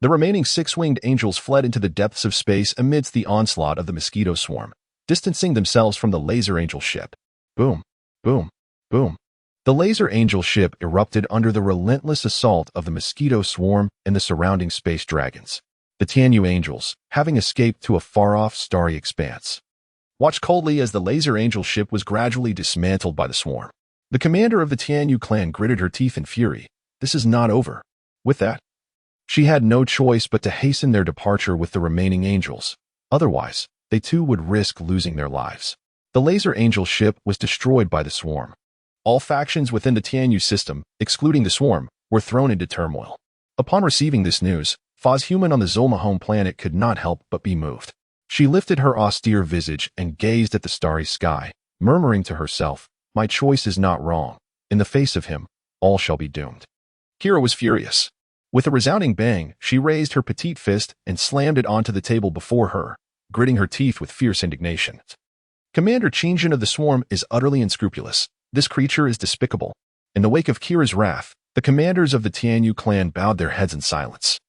[SPEAKER 1] the remaining six-winged angels fled into the depths of space amidst the onslaught of the mosquito swarm, distancing themselves from the Laser Angel ship. Boom, boom, boom. The Laser Angel ship erupted under the relentless assault of the mosquito swarm and the surrounding space dragons. The Tianyu angels, having escaped to a far-off starry expanse, watched coldly as the Laser Angel ship was gradually dismantled by the swarm. The commander of the Tianyu clan gritted her teeth in fury. this is not over. With that, she had no choice but to hasten their departure with the remaining angels. Otherwise, they too would risk losing their lives. The laser angel ship was destroyed by the swarm. All factions within the Tianyu system, excluding the swarm, were thrown into turmoil. Upon receiving this news, Human on the Zolma home planet could not help but be moved. She lifted her austere visage and gazed at the starry sky, murmuring to herself, "My choice is not wrong. In the face of him, all shall be doomed." Kira was furious. With a resounding bang, she raised her petite fist and slammed it onto the table before her, gritting her teeth with fierce indignation. Commander Qingjin of the Swarm is utterly unscrupulous. This creature is despicable. In the wake of Kira's wrath, the commanders of the Tianyu clan bowed their heads in silence,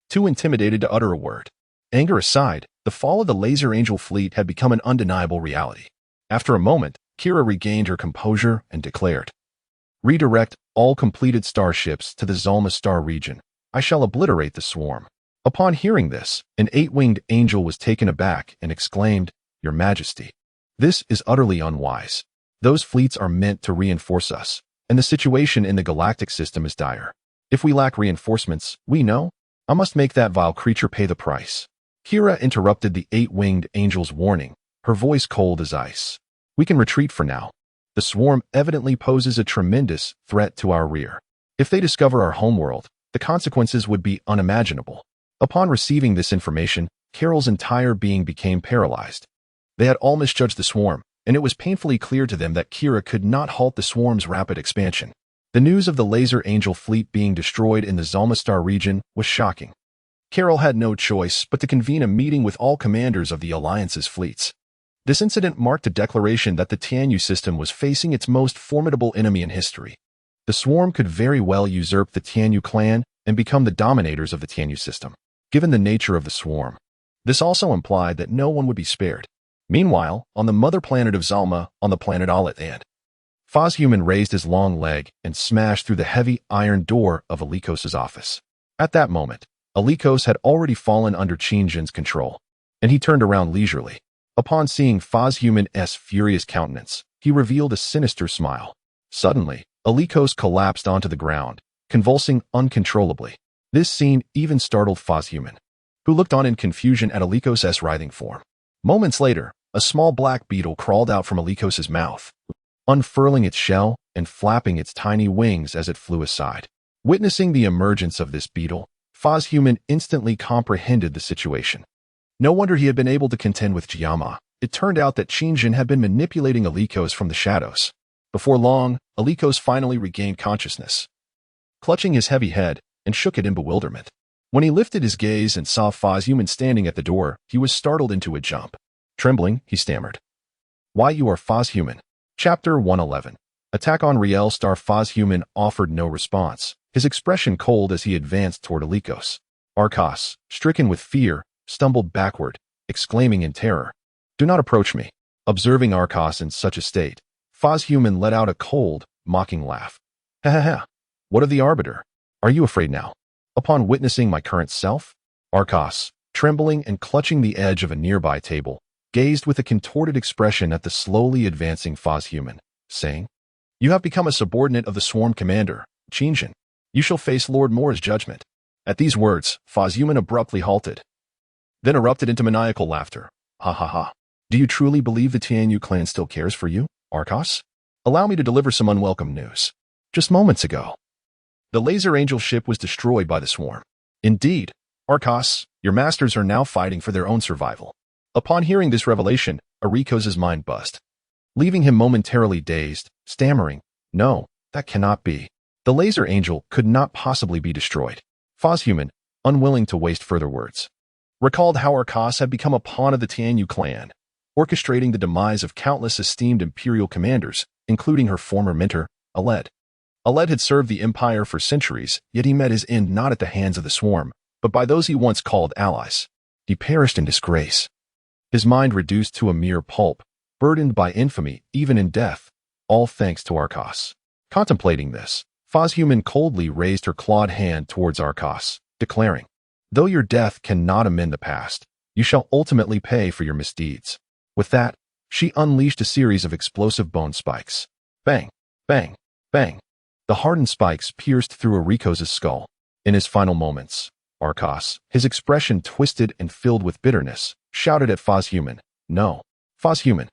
[SPEAKER 1] too intimidated to utter a word. Anger aside, the fall of the Laser Angel fleet had become an undeniable reality. After a moment, Kira regained her composure and declared, "Redirect all completed starships to the Zalma star region. I shall obliterate the swarm." Upon hearing this, an 8-winged angel was taken aback and exclaimed, "Your Majesty, this is utterly unwise. Those fleets are meant to reinforce us, and the situation in the galactic system is dire. If we lack reinforcements, we know. I must make that vile creature pay the price." Kira interrupted the 8-winged angel's warning, her voice cold as ice. "We can retreat for now. The swarm evidently poses a tremendous threat to our rear. If they discover our homeworld, the consequences would be unimaginable." Upon receiving this information, Carol's entire being became paralyzed. They had all misjudged the swarm, and it was painfully clear to them that Kira could not halt the swarm's rapid expansion. The news of the Laser Angel fleet being destroyed in the Zalma Star region was shocking. Carol had no choice but to convene a meeting with all commanders of the Alliance's fleets. This incident marked a declaration that the Tianyu system was facing its most formidable enemy in history. The swarm could very well usurp the Tianyu clan and become the dominators of the Tianyu system. Given the nature of the swarm, this also implied that no one would be spared. Meanwhile, on the mother planet of Zalma, on the planet Audiobook, Human raised his long leg and smashed through the heavy iron door of Alikos's office. At that moment, Alikos had already fallen under Qingjin's control, and he turned around leisurely. Upon seeing Human's furious countenance, he revealed a sinister smile. Suddenly, Alikos collapsed onto the ground, convulsing uncontrollably. This scene even startled Human, who looked on in confusion at Alikos's writhing form. Moments later, a small black beetle crawled out from Alikos's mouth, unfurling its shell and flapping its tiny wings as it flew aside. Witnessing the emergence of this beetle, Human instantly comprehended the situation. No wonder he had been able to contend with Jiama. It turned out that Qingjin had been manipulating Alikos from the shadows. Before long, Alikos finally regained consciousness, clutching his heavy head, and shook it in bewilderment. When he lifted his gaze and saw Human standing at the door, he was startled into a jump. Trembling, he stammered, "Why, you are Human." Chapter 111. Attack on Riel Star. Human offered no response, his expression cold as he advanced toward Alikos. Arcos, stricken with fear, stumbled backward, exclaiming in terror, "Do not approach me." Observing Arcos in such a state, Human let out a cold, mocking laugh. "Ha ha ha. What of the Arbiter? Are you afraid now? Upon witnessing my current self?" Arcos, trembling and clutching the edge of a nearby table, gazed with a contorted expression at the slowly advancing Human, saying, "You have become a subordinate of the swarm commander, Qingjin. You shall face Lord Moore's judgment." At these words, Human abruptly halted, then erupted into maniacal laughter. "Ha ha ha. Do you truly believe the Tianyu clan still cares for you, Arcos? Allow me to deliver some unwelcome news. Just moments ago, the Laser Angel ship was destroyed by the swarm. Indeed, Arcos, your masters are now fighting for their own survival." Upon hearing this revelation, Arikos' mind buzzed, leaving him momentarily dazed, stammering, "No, that cannot be. The Laser Angel could not possibly be destroyed." Human, unwilling to waste further words, recalled how Arcos had become a pawn of the Tianyu clan, orchestrating the demise of countless esteemed imperial commanders, including her former mentor, Aled. Aled had served the Empire for centuries, yet he met his end not at the hands of the swarm, but by those he once called allies. He perished in disgrace, his mind reduced to a mere pulp, burdened by infamy even in death, all thanks to Arcos. Contemplating this, Human coldly raised her clawed hand towards Arcos, declaring, "Though your death cannot amend the past, you shall ultimately pay for your misdeeds." With that, she unleashed a series of explosive bone spikes. Bang, bang, bang. The hardened spikes pierced through Eriko's skull. In his final moments, Arcos, his expression twisted and filled with bitterness, shouted at Fozhuman, "No, Fozhuman,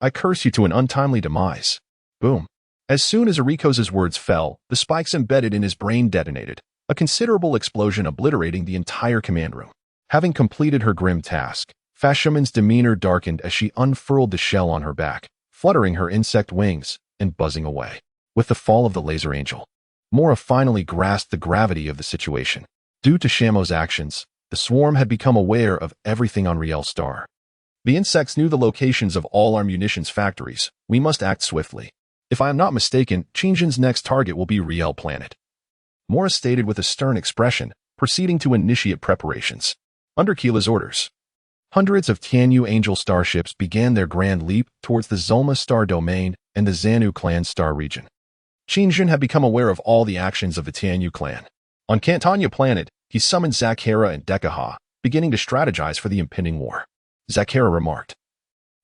[SPEAKER 1] I curse you to an untimely demise." Boom. As soon as Eriko's words fell, the spikes embedded in his brain detonated, a considerable explosion obliterating the entire command room. Having completed her grim task, Fozhuman's demeanor darkened as she unfurled the shell on her back, fluttering her insect wings and buzzing away. With the fall of the laser angel, Mora finally grasped the gravity of the situation. Due to Shamo's actions, the swarm had become aware of everything on Riel Star. The insects knew the locations of all our munitions factories. We must act swiftly. If I am not mistaken, Qingjin's next target will be Riel Planet. Mora stated with a stern expression, proceeding to initiate preparations. Under Keela's orders, hundreds of Tianyu Angel starships began their grand leap towards the Zulma Star Domain and the Xanu Clan Star region. Qingjin had become aware of all the actions of the Tianyu clan. On Cantania Planet, he summoned Zakhara and Dekaha, beginning to strategize for the impending war. Zakhara remarked,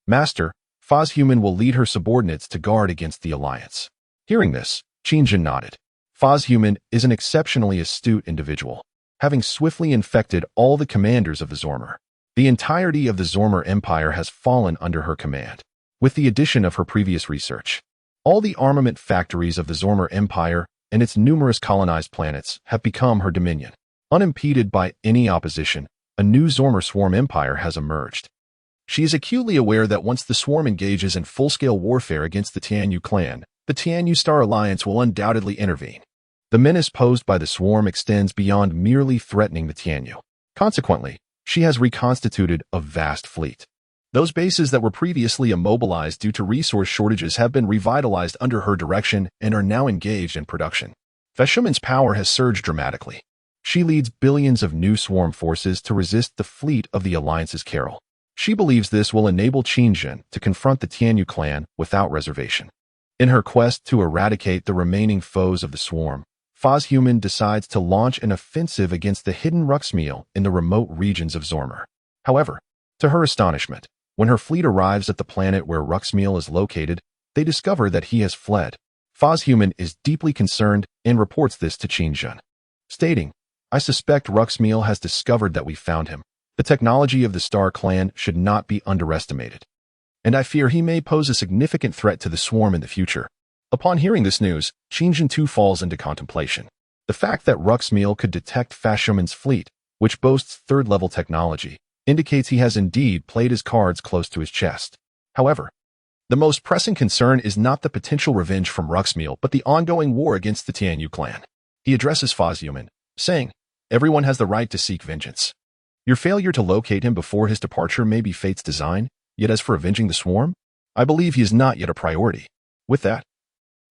[SPEAKER 1] "Master, Fozhuman will lead her subordinates to guard against the alliance." Hearing this, Qingjin nodded. Fozhuman is an exceptionally astute individual, having swiftly infected all the commanders of the Zormer. The entirety of the Zormer Empire has fallen under her command. With the addition of her previous research, all the armament factories of the Zormer Empire and its numerous colonized planets have become her dominion. Unimpeded by any opposition, a new Zormer swarm empire has emerged. She is acutely aware that once the swarm engages in full-scale warfare against the Tianyu clan, the Tianyu Star Alliance will undoubtedly intervene. The menace posed by the swarm extends beyond merely threatening the Tianyu. Consequently, she has reconstituted a vast fleet. Those bases that were previously immobilized due to resource shortages have been revitalized under her direction and are now engaged in production. Fozhuman's power has surged dramatically. She leads billions of new swarm forces to resist the fleet of the Alliance's Carol. She believes this will enable Qingjin to confront the Tianyu clan without reservation. In her quest to eradicate the remaining foes of the swarm, Fozhuman decides to launch an offensive against the hidden Ruxmiel in the remote regions of Zormer. However, to her astonishment, when her fleet arrives at the planet where Ruxmiel is located, they discover that he has fled. Fozhuman is deeply concerned and reports this to Qingjin, stating, "I suspect Ruxmiel has discovered that we found him. The technology of the Star Clan should not be underestimated, and I fear he may pose a significant threat to the swarm in the future." Upon hearing this news, Qingjin too falls into contemplation. The fact that Ruxmiel could detect Fozhuman's fleet, which boasts third-level technology, indicates he has indeed played his cards close to his chest. However, the most pressing concern is not the potential revenge from Ruxmiel, but the ongoing war against the Tianyu clan. He addresses Fozhuman, saying, "Everyone has the right to seek vengeance. Your failure to locate him before his departure may be fate's design, yet as for avenging the swarm, I believe he is not yet a priority." With that,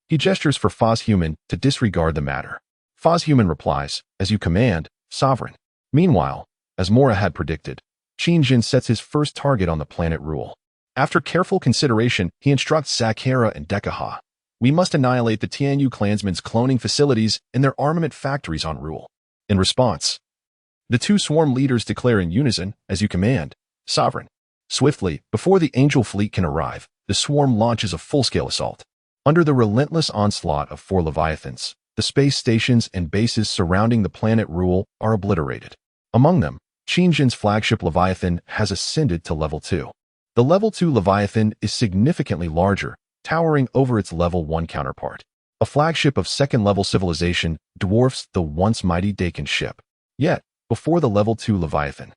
[SPEAKER 1] he gestures for Fozhuman to disregard the matter. Fozhuman replies, "As you command, Sovereign." Meanwhile, as Mora had predicted, Qingjin sets his first target on the planet Rule. After careful consideration, he instructs Zakhara and Dekaha, "We must annihilate the Tianyu clansmen's cloning facilities and their armament factories on Rule." In response, the two swarm leaders declare in unison, "As you command, Sovereign." Swiftly, before the Angel fleet can arrive, the swarm launches a full-scale assault. Under the relentless onslaught of 4 Leviathans, the space stations and bases surrounding the planet Rule are obliterated. Among them, Qingjin's flagship Leviathan has ascended to level 2. The level 2 Leviathan is significantly larger, towering over its level 1 counterpart. A flagship of second-level civilization dwarfs the once mighty Dakin ship. Yet, before the level 2 Leviathan,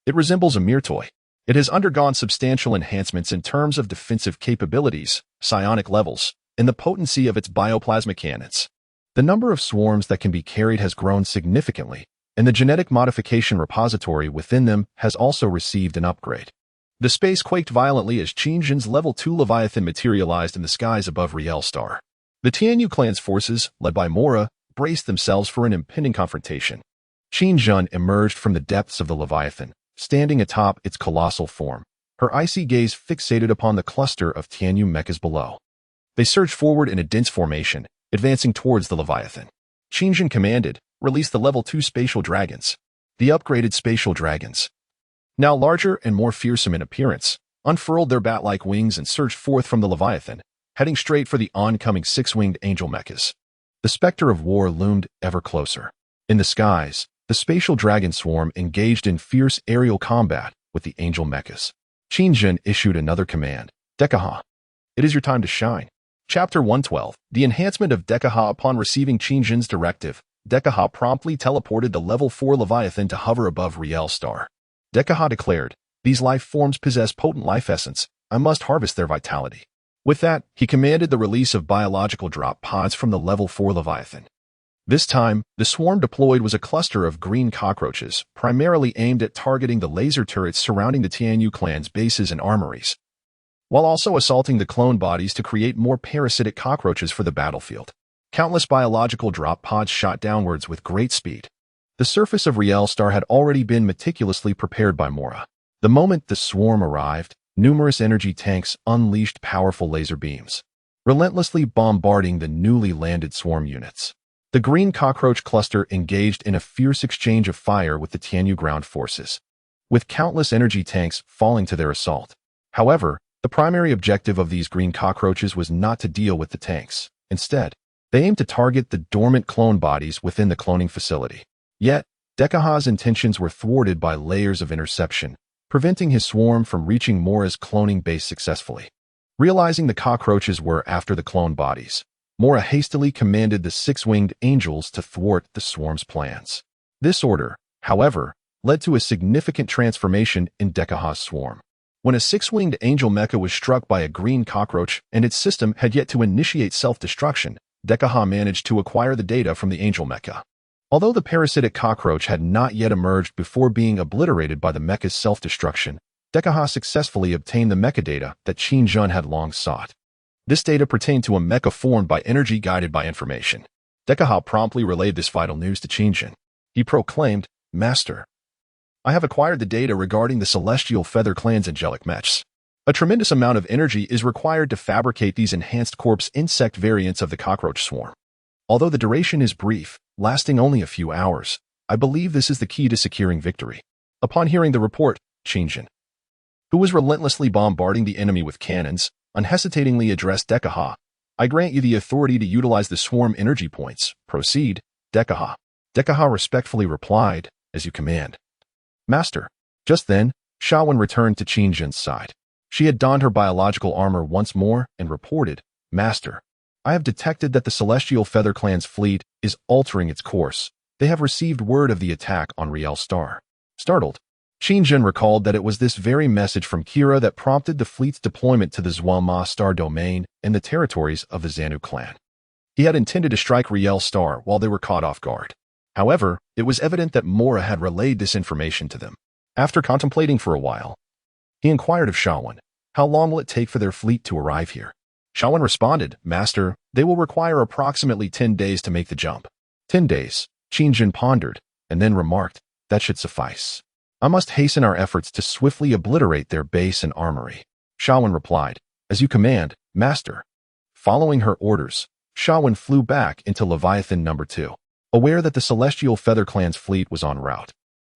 [SPEAKER 1] it resembles a mere toy. It has undergone substantial enhancements in terms of defensive capabilities, psionic levels, and the potency of its bioplasma cannons. The number of swarms that can be carried has grown significantly, and the genetic modification repository within them has also received an upgrade. The space quaked violently as Qingjin's level 2 Leviathan materialized in the skies above Riel Star. The Tianyu clan's forces, led by Mora, braced themselves for an impending confrontation. Qingjin emerged from the depths of the Leviathan, standing atop its colossal form, her icy gaze fixated upon the cluster of Tianyu mechas below. They surged forward in a dense formation, advancing towards the Leviathan. Qingjin commanded, "Release the level 2 spatial dragons." The upgraded spatial dragons, now larger and more fearsome in appearance, unfurled their bat-like wings and surged forth from the Leviathan, heading straight for the oncoming 6-winged angel mechas. The specter of war loomed ever closer. In the skies, the spatial dragon swarm engaged in fierce aerial combat with the angel mechas. Qingjin issued another command, Dekaha. It is your time to shine. Chapter 112, The Enhancement of Dekaha. Upon receiving Qingjin's directive, Dekaha promptly teleported the level 4 Leviathan to hover above Riel Star. Dekaha declared, these life forms possess potent life essence. I must harvest their vitality. With that, he commanded the release of biological drop pods from the level 4 Leviathan. This time, the swarm deployed was a cluster of green cockroaches, primarily aimed at targeting the laser turrets surrounding the Tianyu clan's bases and armories, while also assaulting the clone bodies to create more parasitic cockroaches for the battlefield. Countless biological drop pods shot downwards with great speed. The surface of Riel Star had already been meticulously prepared by Mora. The moment the swarm arrived, numerous energy tanks unleashed powerful laser beams, relentlessly bombarding the newly landed swarm units. The green cockroach cluster engaged in a fierce exchange of fire with the Tianyu ground forces, with countless energy tanks falling to their assault. However, the primary objective of these green cockroaches was not to deal with the tanks. Instead, they aimed to target the dormant clone bodies within the cloning facility. Yet, Dekaha's intentions were thwarted by layers of interception, preventing his swarm from reaching Mora's cloning base successfully. Realizing the cockroaches were after the clone bodies, Mora hastily commanded the six-winged angels to thwart the swarm's plans. This order, however, led to a significant transformation in Dekaha's swarm. When a six-winged angel mecha was struck by a green cockroach and its system had yet to initiate self-destruction, Dekaha managed to acquire the data from the angel mecha. Although the parasitic cockroach had not yet emerged before being obliterated by the mecha's self-destruction, Dekaha successfully obtained the mecha data that Qingjin had long sought. This data pertained to a mecha formed by energy guided by information. Dekaha promptly relayed this vital news to Qingjin. He proclaimed, Master, I have acquired the data regarding the Celestial Feather Clan's angelic mechs. A tremendous amount of energy is required to fabricate these enhanced corpse insect variants of the cockroach swarm. Although the duration is brief, lasting only a few hours, I believe this is the key to securing victory. Upon hearing the report, Qingjin, who was relentlessly bombarding the enemy with cannons, unhesitatingly addressed Dekaha. I grant you the authority to utilize the swarm energy points. Proceed, Dekaha. Dekaha respectfully replied, as you command. Master. Just then, Shawan returned to Qingjin's side. She had donned her biological armor once more and reported, Master, I have detected that the Celestial Feather Clan's fleet is altering its course. They have received word of the attack on Riel Star. Startled, Qingjin recalled that it was this very message from Kira that prompted the fleet's deployment to the Zhuama Star domain and the territories of the Xanu clan. He had intended to strike Riel Star while they were caught off guard. However, it was evident that Mora had relayed this information to them. After contemplating for a while, he inquired of Shawan, how long will it take for their fleet to arrive here? Shawan responded, Master, they will require approximately 10 days to make the jump. 10 days, Qingjin pondered, and then remarked, that should suffice. I must hasten our efforts to swiftly obliterate their base and armory. Shawan replied, as you command, Master. Following her orders, Shawan flew back into Leviathan No. 2, aware that the Celestial Feather Clan's fleet was en route.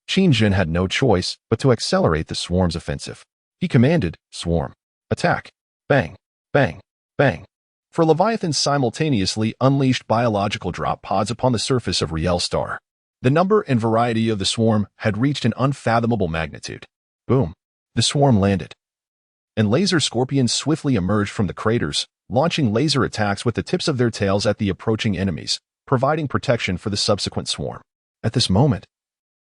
[SPEAKER 1] Qingjin had no choice but to accelerate the swarm's offensive. He commanded, Swarm, attack, bang, bang, bang. For Leviathan simultaneously unleashed biological drop pods upon the surface of Riel Star. The number and variety of the swarm had reached an unfathomable magnitude. Boom. The swarm landed. And laser scorpions swiftly emerged from the craters, launching laser attacks with the tips of their tails at the approaching enemies, providing protection for the subsequent swarm. At this moment,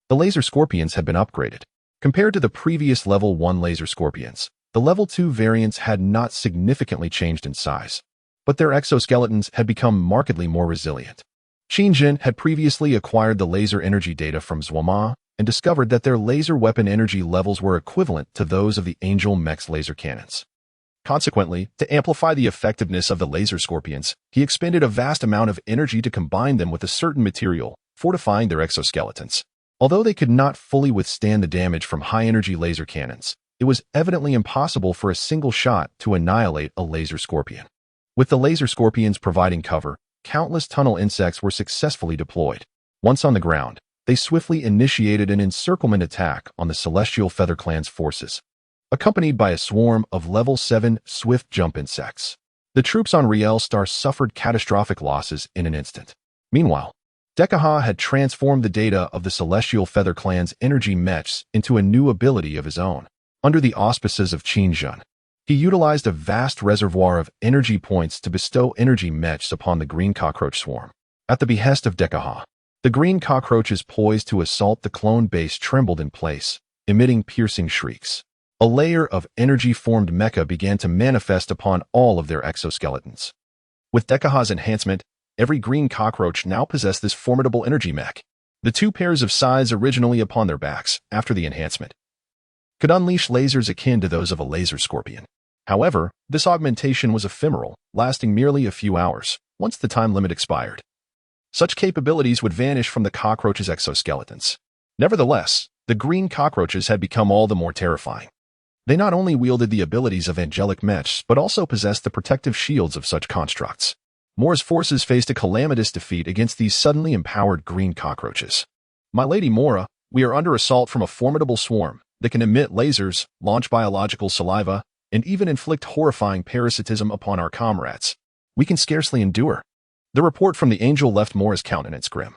[SPEAKER 1] the laser scorpions had been upgraded. Compared to the previous level 1 laser scorpions, the level 2 variants had not significantly changed in size, but their exoskeletons had become markedly more resilient. Qingjin had previously acquired the laser energy data from Zhuama and discovered that their laser weapon energy levels were equivalent to those of the Angel Mech's laser cannons. Consequently, to amplify the effectiveness of the laser scorpions, he expended a vast amount of energy to combine them with a certain material, fortifying their exoskeletons. Although they could not fully withstand the damage from high-energy laser cannons, it was evidently impossible for a single shot to annihilate a laser scorpion. With the laser scorpions providing cover, countless tunnel insects were successfully deployed. Once on the ground, they swiftly initiated an encirclement attack on the Celestial Feather Clan's forces, accompanied by a swarm of level 7 swift jump insects. The troops on Riel Star suffered catastrophic losses in an instant. Meanwhile, Dekaha had transformed the data of the Celestial Feather Clan's energy mechs into a new ability of his own. Under the auspices of Qinjun, he utilized a vast reservoir of energy points to bestow energy mechs upon the green cockroach swarm. At the behest of Dekaha, the green cockroaches poised to assault the clone base trembled in place, emitting piercing shrieks. A layer of energy-formed mecha began to manifest upon all of their exoskeletons. With Dekaha's enhancement, every green cockroach now possessed this formidable energy mech. The two pairs of scythes originally upon their backs, after the enhancement, could unleash lasers akin to those of a laser scorpion. However, this augmentation was ephemeral, lasting merely a few hours, once the time limit expired. Such capabilities would vanish from the cockroaches' exoskeletons. Nevertheless, the green cockroaches had become all the more terrifying. They not only wielded the abilities of angelic mechs, but also possessed the protective shields of such constructs. Moore's forces faced a calamitous defeat against these suddenly empowered green cockroaches. My Lady Mora, we are under assault from a formidable swarm that can emit lasers, launch biological saliva, and even inflict horrifying parasitism upon our comrades. We can scarcely endure. The report from the angel left Mora's countenance grim.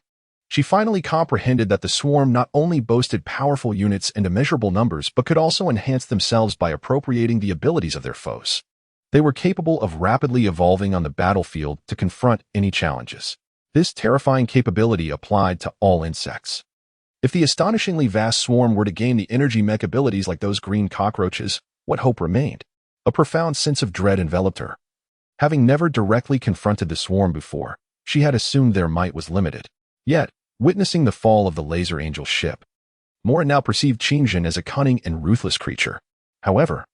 [SPEAKER 1] She finally comprehended that the swarm not only boasted powerful units and immeasurable numbers, but could also enhance themselves by appropriating the abilities of their foes. They were capable of rapidly evolving on the battlefield to confront any challenges. This terrifying capability applied to all insects. If the astonishingly vast swarm were to gain the energy mech abilities like those green cockroaches, what hope remained? A profound sense of dread enveloped her. Having never directly confronted the swarm before, she had assumed their might was limited. Yet, witnessing the fall of the laser angel ship, Mora now perceived Qingjin as a cunning and ruthless creature. However,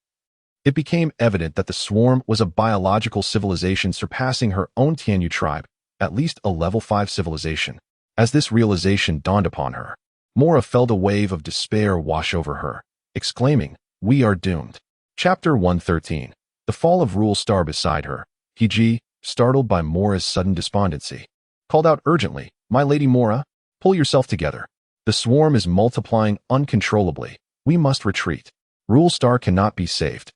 [SPEAKER 1] it became evident that the swarm was a biological civilization surpassing her own Tianyu tribe, at least a level 5 civilization. As this realization dawned upon her, Mora felt a wave of despair wash over her, exclaiming, "We are doomed." Chapter 113. The Fall of Rule Star. Beside her, Hiji, startled by Mora's sudden despondency, called out urgently, "My Lady Mora, pull yourself together. The swarm is multiplying uncontrollably. We must retreat. Rule Star cannot be saved."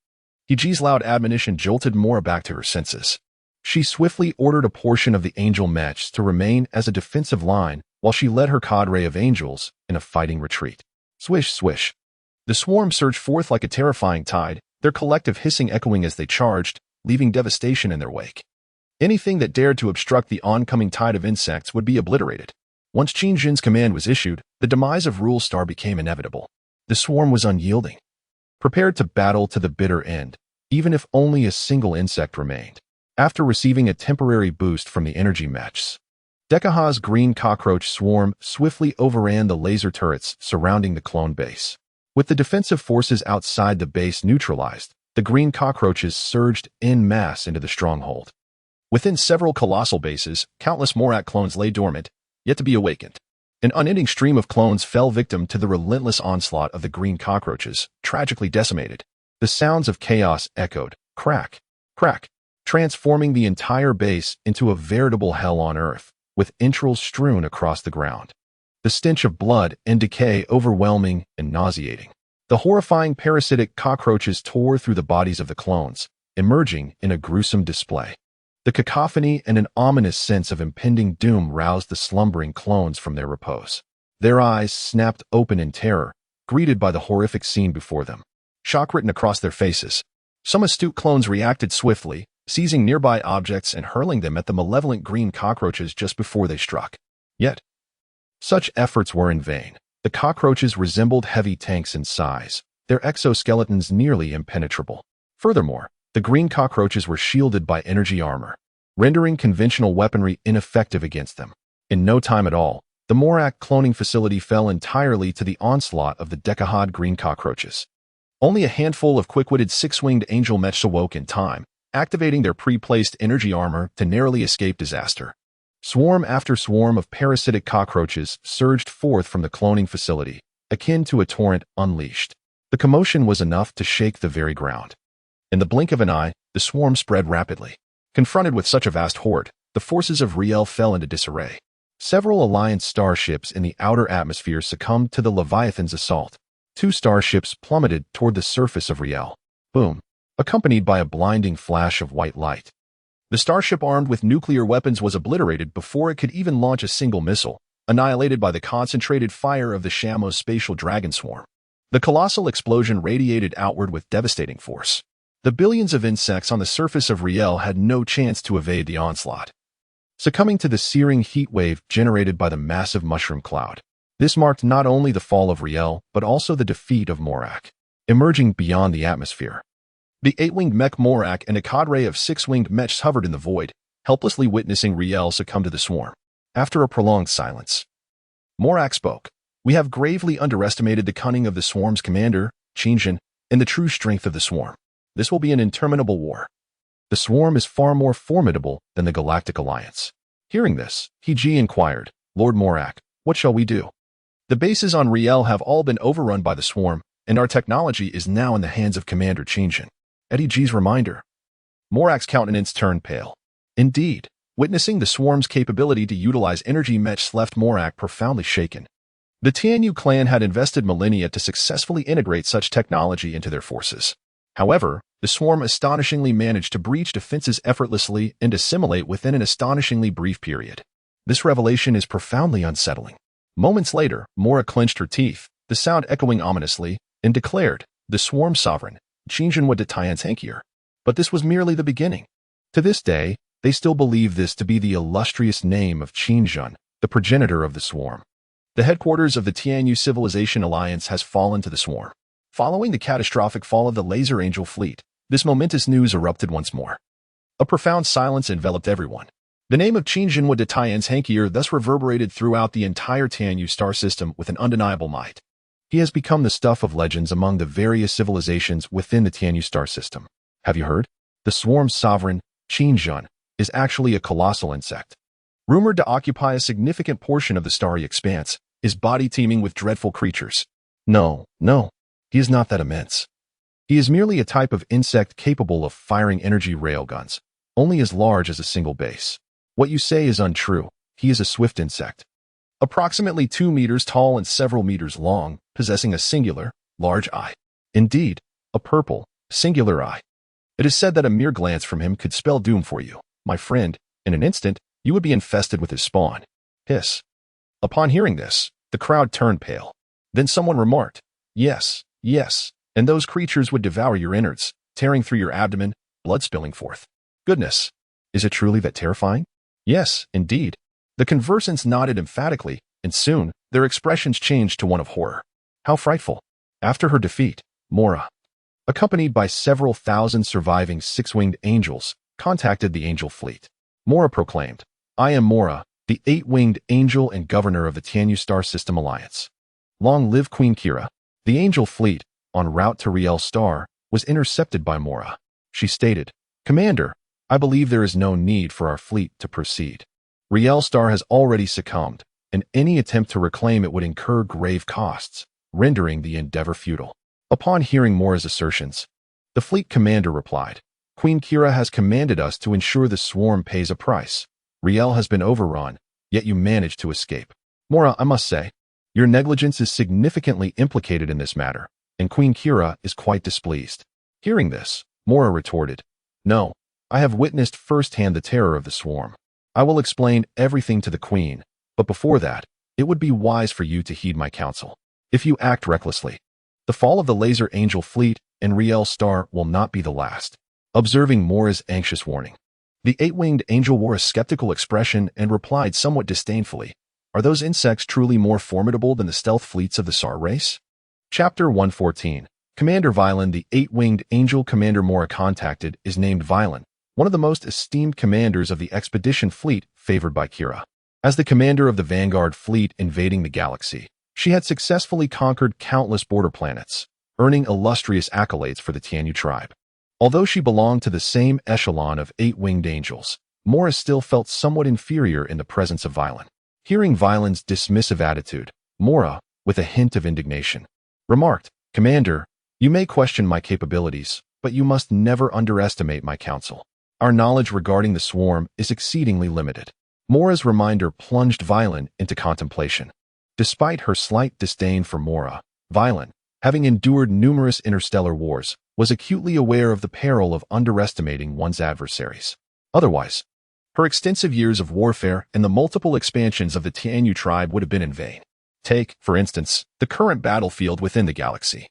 [SPEAKER 1] Hiji's loud admonition jolted Mora back to her senses. She swiftly ordered a portion of the angel mechs to remain as a defensive line while she led her cadre of angels in a fighting retreat. Swish, swish. The swarm surged forth like a terrifying tide, their collective hissing echoing as they charged, leaving devastation in their wake. Anything that dared to obstruct the oncoming tide of insects would be obliterated. Once Qingjin's command was issued, the demise of Rule Star became inevitable. The swarm was unyielding, prepared to battle to the bitter end, even if only a single insect remained. After receiving a temporary boost from the energy mechs, Dekaha's green cockroach swarm swiftly overran the laser turrets surrounding the clone base. With the defensive forces outside the base neutralized, the green cockroaches surged en masse into the stronghold. Within several colossal bases, countless Morak clones lay dormant, yet to be awakened. An unending stream of clones fell victim to the relentless onslaught of the green cockroaches, tragically decimated. The sounds of chaos echoed, crack, crack, transforming the entire base into a veritable hell on earth, with entrails strewn across the ground. The stench of blood and decay overwhelming and nauseating. The horrifying parasitic cockroaches tore through the bodies of the clones, emerging in a gruesome display. The cacophony and an ominous sense of impending doom roused the slumbering clones from their repose. Their eyes snapped open in terror, greeted by the horrific scene before them. Shock written across their faces. Some astute clones reacted swiftly, seizing nearby objects and hurling them at the malevolent green cockroaches just before they struck. Yet, such efforts were in vain. The cockroaches resembled heavy tanks in size, their exoskeletons nearly impenetrable. Furthermore, the green cockroaches were shielded by energy armor, rendering conventional weaponry ineffective against them. In no time at all, the Morak cloning facility fell entirely to the onslaught of the Dekahad green cockroaches. Only a handful of quick-witted six-winged angel mechs awoke in time, activating their pre-placed energy armor to narrowly escape disaster. Swarm after swarm of parasitic cockroaches surged forth from the cloning facility, akin to a torrent unleashed. The commotion was enough to shake the very ground. In the blink of an eye, the swarm spread rapidly. Confronted with such a vast horde, the forces of Riel fell into disarray. Several Alliance starships in the outer atmosphere succumbed to the Leviathan's assault. 2 starships plummeted toward the surface of Riel. Boom! Accompanied by a blinding flash of white light. The starship armed with nuclear weapons was obliterated before it could even launch a single missile, annihilated by the concentrated fire of the Shamos spatial dragon swarm. The colossal explosion radiated outward with devastating force. The billions of insects on the surface of Riel had no chance to evade the onslaught, succumbing to the searing heat wave generated by the massive mushroom cloud. This marked not only the fall of Riel, but also the defeat of Morak, emerging beyond the atmosphere. The 8-winged mech Morak and a cadre of 6-winged mechs hovered in the void, helplessly witnessing Riel succumb to the swarm. After a prolonged silence, Morak spoke. "We have gravely underestimated the cunning of the swarm's commander, Qingjin, and the true strength of the swarm. This will be an interminable war. The swarm is far more formidable than the Galactic Alliance." Hearing this, He-Ji inquired, "Lord Morak, what shall we do? The bases on Riel have all been overrun by the swarm, and our technology is now in the hands of Commander Qingjin." At He-Ji's reminder, Morak's countenance turned pale. Indeed, witnessing the swarm's capability to utilize energy mechs left Morak profoundly shaken. The Tianyu clan had invested millennia to successfully integrate such technology into their forces. However, the swarm astonishingly managed to breach defenses effortlessly and assimilate within an astonishingly brief period. This revelation is profoundly unsettling. Moments later, Mora clenched her teeth, the sound echoing ominously, and declared, "The swarm sovereign, Qingjin would Tankier." But this was merely the beginning. To this day, they still believe this to be the illustrious name of Qingjin, the progenitor of the swarm. The headquarters of the Tianyu Civilization Alliance has fallen to the swarm. Following the catastrophic fall of the Laser Angel fleet, this momentous news erupted once more. A profound silence enveloped everyone. The name of Qingjin would Tankier thus reverberated throughout the entire Tianyu star system with an undeniable might. He has become the stuff of legends among the various civilizations within the Tianyu star system. Have you heard? The swarm's sovereign, Qingjin, is actually a colossal insect. Rumored to occupy a significant portion of the starry expanse, his body teeming with dreadful creatures. No, he is not that immense. He is merely a type of insect capable of firing energy railguns, only as large as a single base. What you say is untrue. He is a swift insect. Approximately 2 meters tall and several meters long, possessing a singular, large eye. Indeed, a purple, singular eye. It is said that a mere glance from him could spell doom for you. My friend, in an instant, you would be infested with his spawn. Hiss. Upon hearing this, the crowd turned pale. Then someone remarked, yes, and those creatures would devour your innards, tearing through your abdomen, blood spilling forth. Goodness, is it truly that terrifying? Yes, indeed. The conversants nodded emphatically, and soon, their expressions changed to one of horror. How frightful. After her defeat, Mora, accompanied by several thousand surviving 6-winged angels, contacted the angel fleet. Mora proclaimed, "I am Mora, the 8-winged angel and governor of the Tianyu Star System Alliance. Long live Queen Kira." The angel fleet, en route to Riel Star, was intercepted by Mora. She stated, "Commander, I believe there is no need for our fleet to proceed. Riel Star has already succumbed, and any attempt to reclaim it would incur grave costs, rendering the endeavor futile." Upon hearing Mora's assertions, the fleet commander replied, "Queen Kira has commanded us to ensure the swarm pays a price. Riel has been overrun, yet you managed to escape. Mora, I must say, your negligence is significantly implicated in this matter, and Queen Kira is quite displeased." Hearing this, Mora retorted, "No, I have witnessed firsthand the terror of the swarm. I will explain everything to the Queen, but before that, it would be wise for you to heed my counsel. If you act recklessly, the fall of the Laser Angel fleet and Riel Star will not be the last." Observing Mora's anxious warning, the 8-winged angel wore a skeptical expression and replied somewhat disdainfully, "Are those insects truly more formidable than the stealth fleets of the Sar race?" Chapter 114. Commander Violin. The 8-winged angel Commander Mora contacted is named Violin, one of the most esteemed commanders of the expedition fleet favored by Kira. As the commander of the Vanguard fleet invading the galaxy, she had successfully conquered countless border planets, earning illustrious accolades for the Tianyu tribe. Although she belonged to the same echelon of 8-winged angels, Mora still felt somewhat inferior in the presence of Violin. Hearing Violin's dismissive attitude, Mora, with a hint of indignation, remarked, "Commander, you may question my capabilities, but you must never underestimate my counsel. Our knowledge regarding the swarm is exceedingly limited." Mora's reminder plunged Violin into contemplation. Despite her slight disdain for Mora, Violin, having endured numerous interstellar wars, was acutely aware of the peril of underestimating one's adversaries. Otherwise, her extensive years of warfare and the multiple expansions of the Tianyu tribe would have been in vain. Take, for instance, the current battlefield within the galaxy.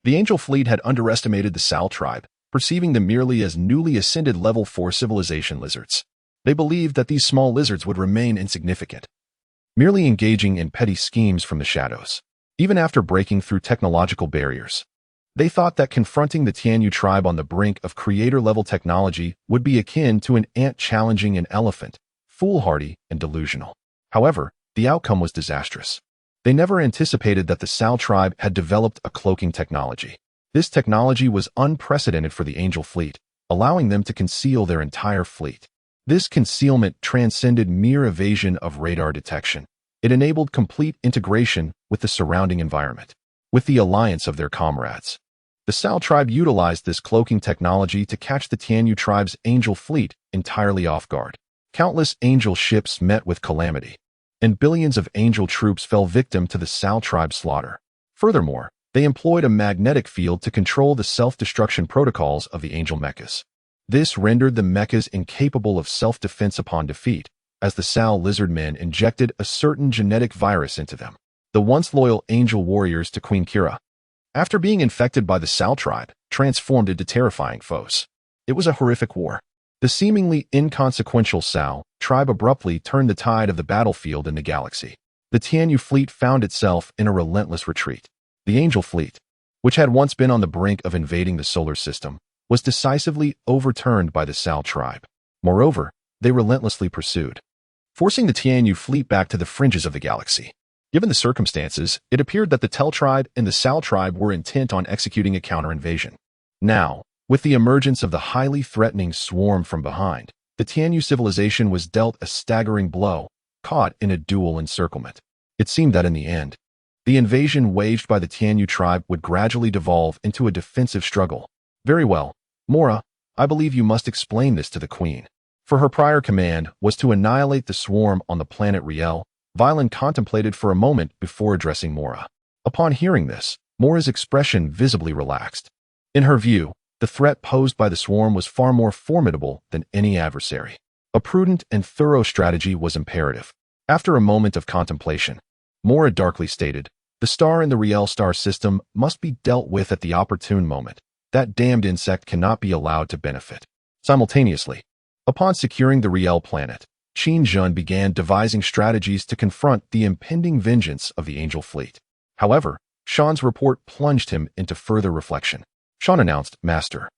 [SPEAKER 1] The Angel fleet had underestimated the Sal tribe, perceiving them merely as newly ascended level 4 civilization lizards. They believed that these small lizards would remain insignificant, merely engaging in petty schemes from the shadows. Even after breaking through technological barriers, they thought that confronting the Tianyu tribe on the brink of creator-level technology would be akin to an ant challenging an elephant, foolhardy and delusional. However, the outcome was disastrous. They never anticipated that the Sal tribe had developed a cloaking technology. This technology was unprecedented for the Angel fleet, allowing them to conceal their entire fleet. This concealment transcended mere evasion of radar detection. It enabled complete integration with the surrounding environment, with the alliance of their comrades. The Sal tribe utilized this cloaking technology to catch the Tianyu tribe's Angel fleet entirely off guard. Countless Angel ships met with calamity, and billions of Angel troops fell victim to the Sal tribe's slaughter. Furthermore, they employed a magnetic field to control the self-destruction protocols of the Angel mechas. This rendered the mechas incapable of self-defense upon defeat, as the Sal lizard men injected a certain genetic virus into them. The once loyal Angel warriors to Queen Kira, after being infected by the Sal tribe, transformed into terrifying foes. It was a horrific war. The seemingly inconsequential Sal tribe abruptly turned the tide of the battlefield in the galaxy. The Tianyu fleet found itself in a relentless retreat. The Angel fleet, which had once been on the brink of invading the solar system, was decisively overturned by the Sal tribe. Moreover, they relentlessly pursued, forcing the Tianyu fleet back to the fringes of the galaxy. Given the circumstances, it appeared that the Tel tribe and the Sal tribe were intent on executing a counter-invasion. Now, with the emergence of the highly threatening swarm from behind, the Tianyu civilization was dealt a staggering blow, caught in a dual encirclement. It seemed that in the end, the invasion waged by the Tianyu tribe would gradually devolve into a defensive struggle. Very well, Mora, I believe you must explain this to the Queen. For her prior command was to annihilate the swarm on the planet Riel. Violen contemplated for a moment before addressing Mora. Upon hearing this, Mora's expression visibly relaxed. In her view, the threat posed by the swarm was far more formidable than any adversary. A prudent and thorough strategy was imperative. After a moment of contemplation, Mora darkly stated, "The star in the Riel star system must be dealt with at the opportune moment. That damned insect cannot be allowed to benefit." Simultaneously, upon securing the Riel planet, Qin Jun began devising strategies to confront the impending vengeance of the Angel fleet. However, Sean's report plunged him into further reflection. Sean announced, "Master,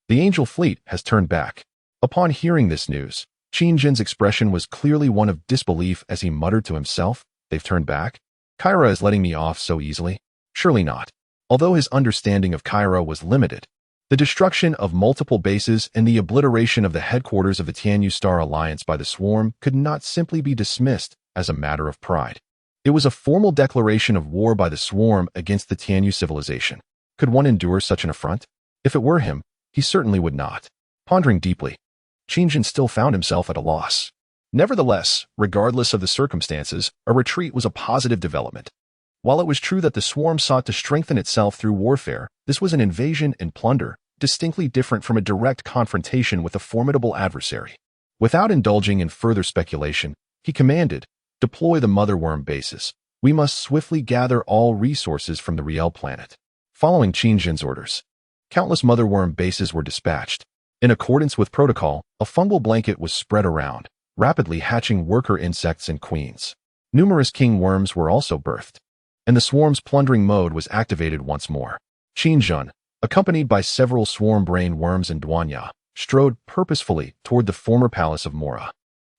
[SPEAKER 1] the Angel fleet has turned back." Upon hearing this news, Qin Jun's expression was clearly one of disbelief as he muttered to himself, "They've turned back? Kyra is letting me off so easily? Surely not." Although his understanding of Kyra was limited, the destruction of multiple bases and the obliteration of the headquarters of the Tianyu Star Alliance by the Swarm could not simply be dismissed as a matter of pride. It was a formal declaration of war by the Swarm against the Tianyu civilization. Could one endure such an affront? If it were him, he certainly would not. Pondering deeply, Qin Jun still found himself at a loss. Nevertheless, regardless of the circumstances, a retreat was a positive development. While it was true that the Swarm sought to strengthen itself through warfare, this was an invasion and plunder, distinctly different from a direct confrontation with a formidable adversary. Without indulging in further speculation, he commanded, "Deploy the motherworm bases. We must swiftly gather all resources from the Riel planet." Following Qin Jun's orders, countless motherworm bases were dispatched. In accordance with protocol, a fungal blanket was spread around, rapidly hatching worker insects and queens. Numerous king worms were also birthed, and the swarm's plundering mode was activated once more. Qin Jun, accompanied by several swarm brain worms and Duanya, strode purposefully toward the former palace of Mora.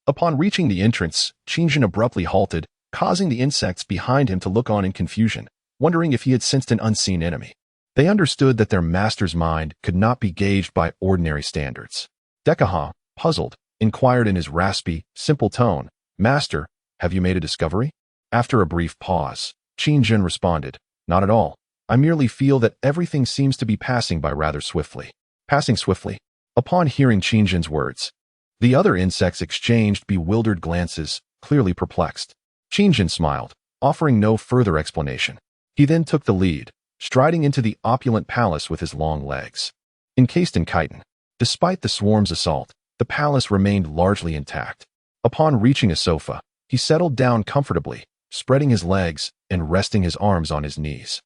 [SPEAKER 1] Upon reaching the entrance, Qin Jun abruptly halted, causing the insects behind him to look on in confusion, wondering if he had sensed an unseen enemy. They understood that their master's mind could not be gauged by ordinary standards. Dekaha, puzzled, inquired in his raspy, simple tone, "Master, have you made a discovery?" After a brief pause, Qin Jun responded, "Not at all. I merely feel that everything seems to be passing by rather swiftly." Passing swiftly. Upon hearing Qin Jun's words, the other insects exchanged bewildered glances, clearly perplexed. Qin Jun smiled, offering no further explanation. He then took the lead, striding into the opulent palace with his long legs. Encased in chitin, despite the swarm's assault, the palace remained largely intact. Upon reaching a sofa, he settled down comfortably, spreading his legs and resting his arms on his knees.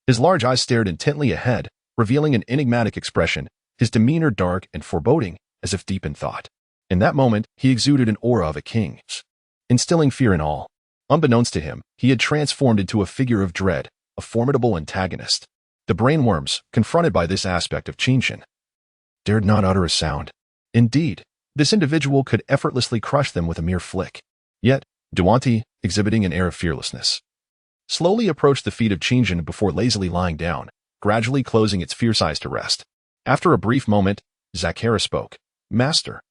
[SPEAKER 1] His large eyes stared intently ahead, revealing an enigmatic expression, his demeanor dark and foreboding, as if deep in thought. In that moment, he exuded an aura of a king, instilling fear in all. Unbeknownst to him, he had transformed into a figure of dread, a formidable antagonist. The brainworms, confronted by this aspect of Qinshan, dared not utter a sound. Indeed, this individual could effortlessly crush them with a mere flick. Yet, Duanti, exhibiting an air of fearlessness, slowly approached the feet of Qinshan before lazily lying down, gradually closing its fierce eyes to rest. After a brief moment, Zakhara spoke. Master,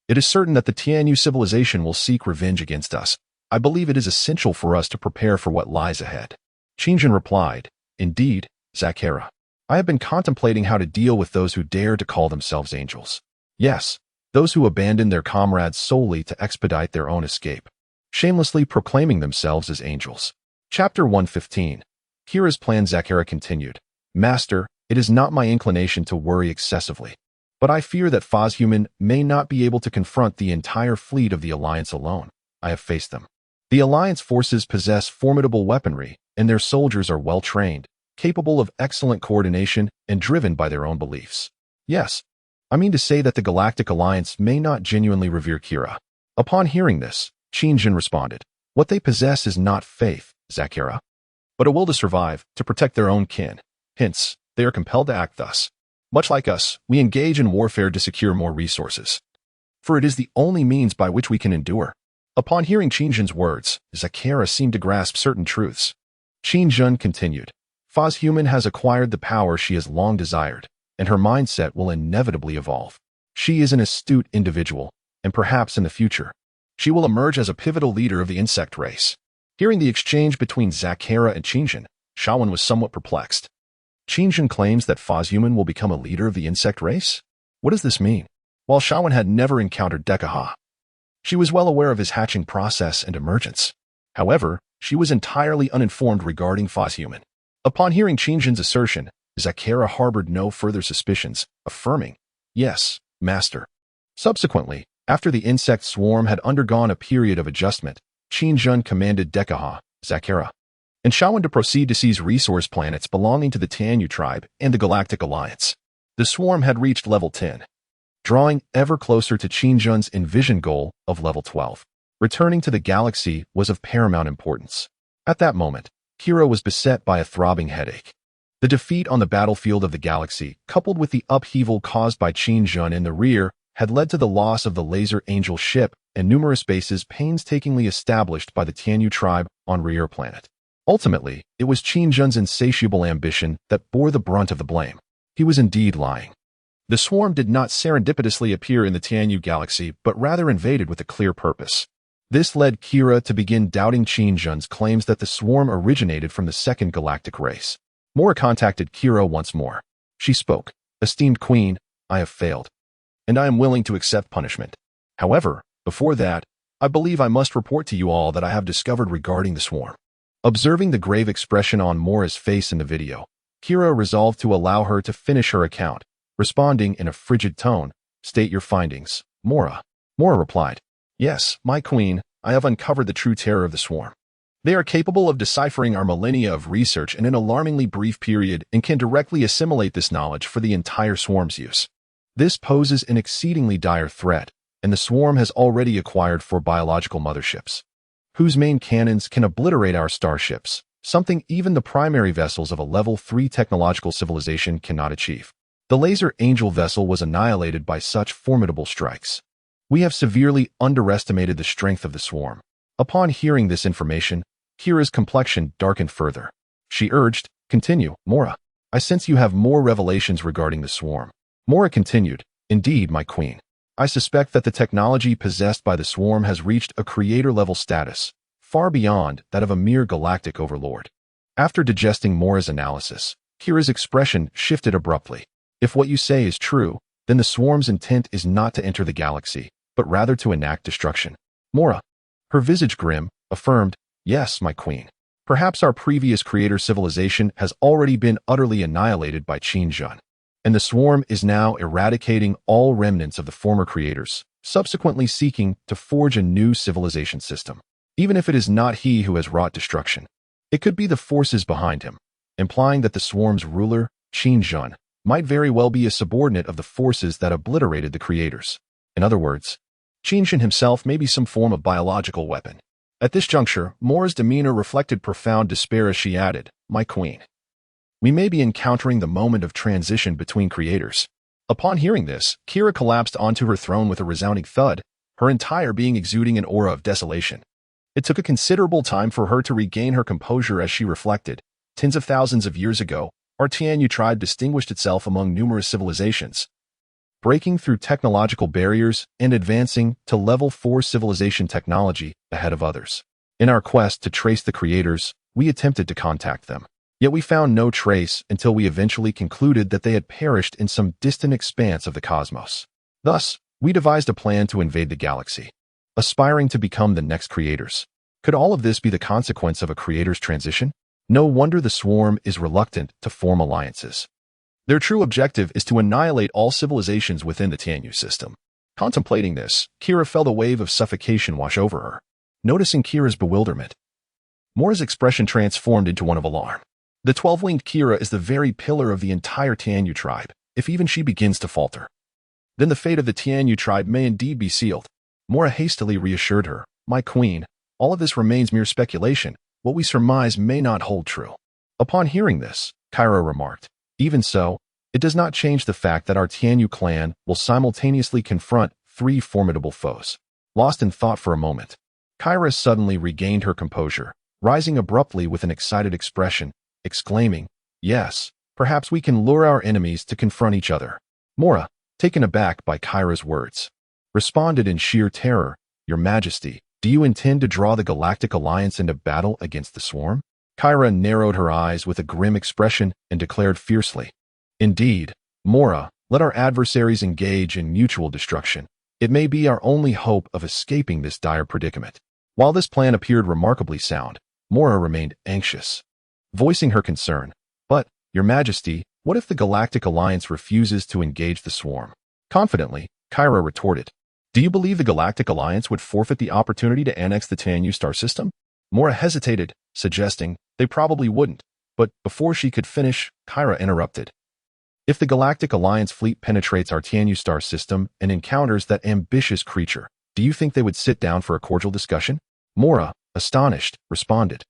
[SPEAKER 1] it is certain that the Tianyu civilization will seek revenge against us. I believe it is essential for us to prepare for what lies ahead. Qinshan replied, Indeed, Zakhara. I have been contemplating how to deal with those who dare to call themselves angels. Yes, those who abandon their comrades solely to expedite their own escape, shamelessly proclaiming themselves as angels. Chapter 115. Kira's plan. Zakhara continued. Master, it is not my inclination to worry excessively, but I fear that Fozhuman may not be able to confront the entire fleet of the Alliance alone. I have faced them. The Alliance forces possess formidable weaponry, and their soldiers are well-trained, capable of excellent coordination, and driven by their own beliefs. Yes, I mean to say that the Galactic Alliance may not genuinely revere Kira. Upon hearing this, Qinshan responded, What they possess is not faith, Zakhara, but a will to survive, to protect their own kin. Hence, they are compelled to act thus. Much like us, we engage in warfare to secure more resources, for it is the only means by which we can endure. Upon hearing Qinshan's words, Zakhara seemed to grasp certain truths. Qinshan continued, Fozhuman has acquired the power she has long desired, and her mindset will inevitably evolve. She is an astute individual, and perhaps in the future, she will emerge as a pivotal leader of the insect race. Hearing the exchange between Zakhara and Qinshan, Shawan was somewhat perplexed. Qinshan claims that Fozhuman will become a leader of the insect race? What does this mean? While Shawan had never encountered Dekaha, she was well aware of his hatching process and emergence. However, she was entirely uninformed regarding Fozhuman. Upon hearing Qinshan's assertion, Zakhara harbored no further suspicions, affirming, Yes, Master. Subsequently, after the insect swarm had undergone a period of adjustment, Qinshan commanded Dekaha, Zakhara, and Shawan to proceed to seize resource planets belonging to the Tianyu tribe and the Galactic Alliance. The swarm had reached level 10, drawing ever closer to Qinshan's envisioned goal of level 12. Returning to the galaxy was of paramount importance. At that moment, Kira was beset by a throbbing headache. The defeat on the battlefield of the galaxy, coupled with the upheaval caused by Qinshan in the rear, had led to the loss of the Laser Angel ship and numerous bases painstakingly established by the Tianyu tribe on Rear Planet. Ultimately, it was Qinshan's insatiable ambition that bore the brunt of the blame. He was indeed lying. The swarm did not serendipitously appear in the Tianyu galaxy, but rather invaded with a clear purpose. This led Kira to begin doubting Qinshan's claims that the swarm originated from the second galactic race. Mora contacted Kira once more. She spoke, Esteemed Queen, I have failed, and I am willing to accept punishment. However, before that, I believe I must report to you all that I have discovered regarding the swarm. Observing the grave expression on Mora's face in the video, Kira resolved to allow her to finish her account, responding in a frigid tone, State your findings, Mora. Mora replied, Yes, my queen, I have uncovered the true terror of the swarm. They are capable of deciphering our millennia of research in an alarmingly brief period and can directly assimilate this knowledge for the entire swarm's use. This poses an exceedingly dire threat, and the swarm has already acquired 4 biological motherships, whose main cannons can obliterate our starships, something even the primary vessels of a level 3 technological civilization cannot achieve. The Laser Angel vessel was annihilated by such formidable strikes. We have severely underestimated the strength of the swarm. Upon hearing this information, Kira's complexion darkened further. She urged, Continue, Mora. I sense you have more revelations regarding the swarm. Mora continued, Indeed, my queen. I suspect that the technology possessed by the swarm has reached a creator-level status, far beyond that of a mere galactic overlord. After digesting Mora's analysis, Kira's expression shifted abruptly. If what you say is true, then the swarm's intent is not to enter the galaxy, but rather to enact destruction. Mora, her visage grim, affirmed, Yes, my queen. Perhaps our previous creator civilization has already been utterly annihilated by Qinshan. and the swarm is now eradicating all remnants of the former creators, subsequently seeking to forge a new civilization system. Even if it is not he who has wrought destruction, it could be the forces behind him, implying that the swarm's ruler, Qin, might very well be a subordinate of the forces that obliterated the creators. In other words, Qin himself may be some form of biological weapon. At this juncture, Mora's demeanor reflected profound despair as she added, "My queen, we may be encountering the moment of transition between creators." Upon hearing this, Kira collapsed onto her throne with a resounding thud, her entire being exuding an aura of desolation. It took a considerable time for her to regain her composure as she reflected. Tens of thousands of years ago, our Tianyu tribe distinguished itself among numerous civilizations, breaking through technological barriers and advancing to level 4 civilization technology ahead of others. In our quest to trace the creators, we attempted to contact them. Yet we found no trace until we eventually concluded that they had perished in some distant expanse of the cosmos. Thus, we devised a plan to invade the galaxy, aspiring to become the next creators. Could all of this be the consequence of a creator's transition? No wonder the swarm is reluctant to form alliances. Their true objective is to annihilate all civilizations within the Tianyu system. Contemplating this, Kira felt a wave of suffocation wash over her. Noticing Kira's bewilderment, Mora's expression transformed into one of alarm. The 12-winged Kira is the very pillar of the entire Tianyu tribe. If even she begins to falter, then the fate of the Tianyu tribe may indeed be sealed. Mora hastily reassured her, "My queen, all of this remains mere speculation. What we surmise may not hold true." Upon hearing this, Kira remarked, "Even so, it does not change the fact that our Tianyu clan will simultaneously confront 3 formidable foes." Lost in thought for a moment, Kira suddenly regained her composure, rising abruptly with an excited expression, exclaiming, "Yes, perhaps we can lure our enemies to confront each other." Mora, taken aback by Kira's words, responded in sheer terror, "Your Majesty, do you intend to draw the Galactic Alliance into battle against the swarm?" Kira narrowed her eyes with a grim expression and declared fiercely, "Indeed, Mora, let our adversaries engage in mutual destruction. It may be our only hope of escaping this dire predicament." While this plan appeared remarkably sound, Mora remained anxious, voicing her concern. "But, Your Majesty, what if the Galactic Alliance refuses to engage the swarm?" Confidently, Kira retorted, "Do you believe the Galactic Alliance would forfeit the opportunity to annex the Tianyu star system?" Mora hesitated, suggesting they probably wouldn't, but before she could finish, Kira interrupted. "If the Galactic Alliance fleet penetrates our Tianyu star system and encounters that ambitious creature, do you think they would sit down for a cordial discussion?" Mora, astonished, responded.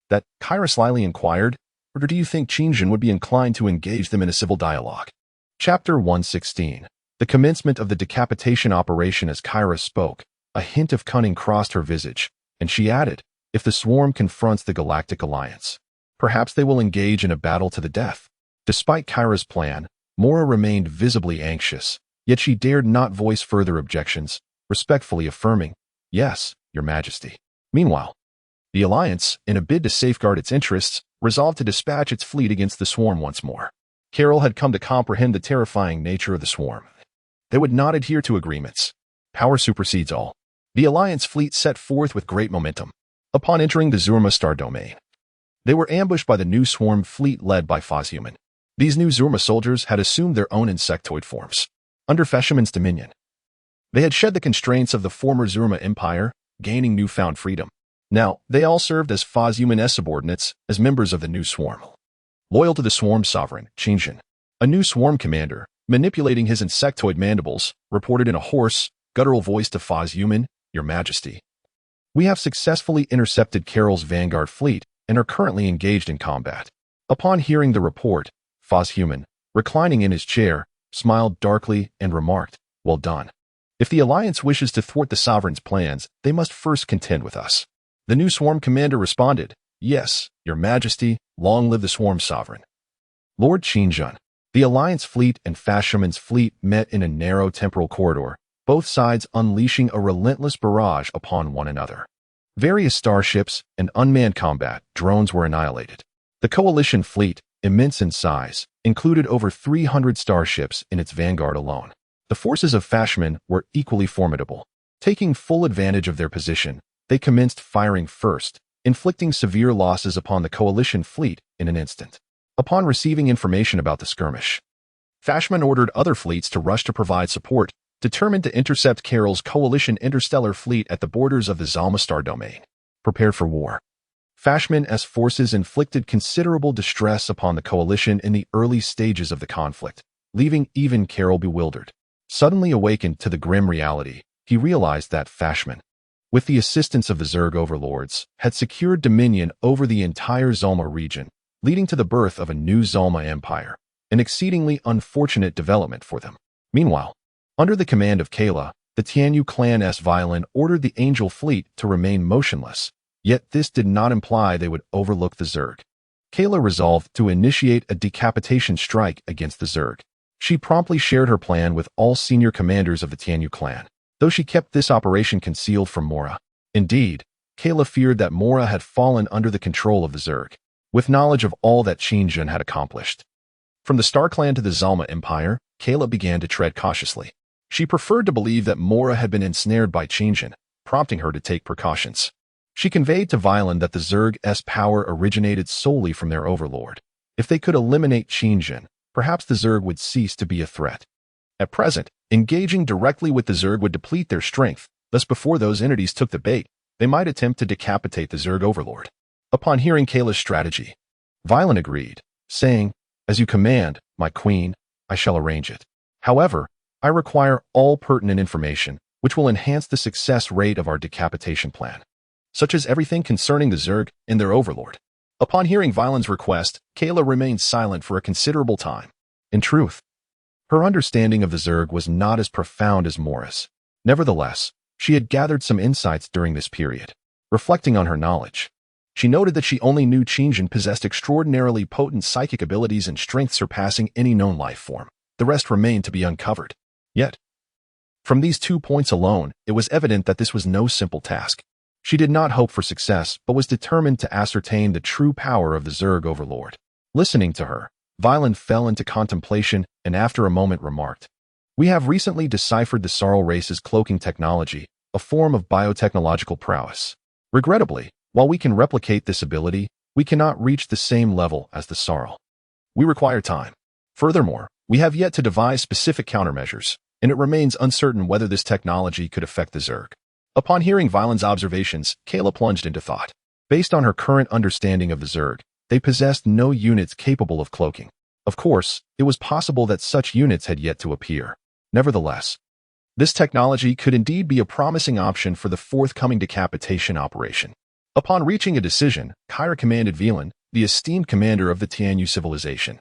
[SPEAKER 1] "That," Kira slyly inquired, "or do you think Qinjin would be inclined to engage them in a civil dialogue?" Chapter 116. The commencement of the decapitation operation. As Kira spoke, a hint of cunning crossed her visage, and she added, "If the swarm confronts the Galactic Alliance, perhaps they will engage in a battle to the death." Despite Kira's plan, Mora remained visibly anxious, yet she dared not voice further objections, respectfully affirming, "Yes, Your Majesty." Meanwhile, the Alliance, in a bid to safeguard its interests, resolved to dispatch its fleet against the swarm once more. Carol had come to comprehend the terrifying nature of the swarm. They would not adhere to agreements. Power supersedes all. The Alliance fleet set forth with great momentum. Upon entering the Zurma star domain, they were ambushed by the new swarm fleet led by Fozhuman. These new Zurma soldiers had assumed their own insectoid forms. Under Feshuman's dominion, they had shed the constraints of the former Zurma Empire, gaining newfound freedom. Now, they all served as Fozhuman subordinates, as members of the new swarm. Loyal to the swarm sovereign, Qinjin, a new swarm commander, manipulating his insectoid mandibles, reported in a hoarse, guttural voice to Fozhuman, "Your Majesty, we have successfully intercepted Carol's vanguard fleet and are currently engaged in combat." Upon hearing the report, Fozhuman, reclining in his chair, smiled darkly and remarked, "Well done. If the Alliance wishes to thwart the sovereign's plans, they must first contend with us." The new swarm commander responded, "Yes, Your Majesty, long live the swarm sovereign." Lord Qinjun. The Alliance fleet and Fozhuman's fleet met in a narrow temporal corridor, both sides unleashing a relentless barrage upon one another. Various starships and unmanned combat drones were annihilated. The coalition fleet, immense in size, included over 300 starships in its vanguard alone. The forces of Fozhuman were equally formidable. Taking full advantage of their position, they commenced firing first, inflicting severe losses upon the coalition fleet in an instant. Upon receiving information about the skirmish, Fashman ordered other fleets to rush to provide support, determined to intercept Carroll's coalition interstellar fleet at the borders of the Zalma star domain. Prepared for war. Fashman's forces inflicted considerable distress upon the coalition in the early stages of the conflict, leaving even Carroll bewildered. Suddenly awakened to the grim reality, he realized that Fashman, with the assistance of the Zerg overlords, had secured dominion over the entire Zalma region, leading to the birth of a new Zalma empire, an exceedingly unfortunate development for them. Meanwhile, under the command of Kayla, the Tianyu clan's Violin ordered the Angel fleet to remain motionless, yet this did not imply they would overlook the Zerg. Kayla resolved to initiate a decapitation strike against the Zerg. She promptly shared her plan with all senior commanders of the Tianyu clan, though she kept this operation concealed from Mora. Indeed, Kayla feared that Mora had fallen under the control of the Zerg, with knowledge of all that Qingjun had accomplished. From the Star Clan to the Zalma Empire, Kayla began to tread cautiously. She preferred to believe that Mora had been ensnared by Qingjun, prompting her to take precautions. She conveyed to Violin that the Zerg's power originated solely from their overlord. If they could eliminate Qingjun, perhaps the Zerg would cease to be a threat. At present, engaging directly with the Zerg would deplete their strength, thus before those entities took the bait, they might attempt to decapitate the Zerg overlord. Upon hearing Kayla's strategy, Violin agreed, saying, "As you command, my queen, I shall arrange it. However, I require all pertinent information, which will enhance the success rate of our decapitation plan, such as everything concerning the Zerg and their overlord." Upon hearing Violin's request, Kayla remained silent for a considerable time. In truth, her understanding of the Zerg was not as profound as Mora's. Nevertheless, she had gathered some insights during this period. Reflecting on her knowledge, she noted that she only knew Qingjun possessed extraordinarily potent psychic abilities and strength surpassing any known life form. The rest remained to be uncovered. Yet, from these 2 points alone, it was evident that this was no simple task. She did not hope for success, but was determined to ascertain the true power of the Zerg overlord. Listening to her, Violin fell into contemplation and after a moment remarked, "We have recently deciphered the Sarl race's cloaking technology, a form of biotechnological prowess. Regrettably, while we can replicate this ability, we cannot reach the same level as the Sarl. We require time. Furthermore, we have yet to devise specific countermeasures, and it remains uncertain whether this technology could affect the Zerg." Upon hearing Violin's observations, Kayla plunged into thought. Based on her current understanding of the Zerg, they possessed no units capable of cloaking. Of course, it was possible that such units had yet to appear. Nevertheless, this technology could indeed be a promising option for the forthcoming decapitation operation. Upon reaching a decision, Kyra commanded Violin, the esteemed commander of the Tianyu civilization,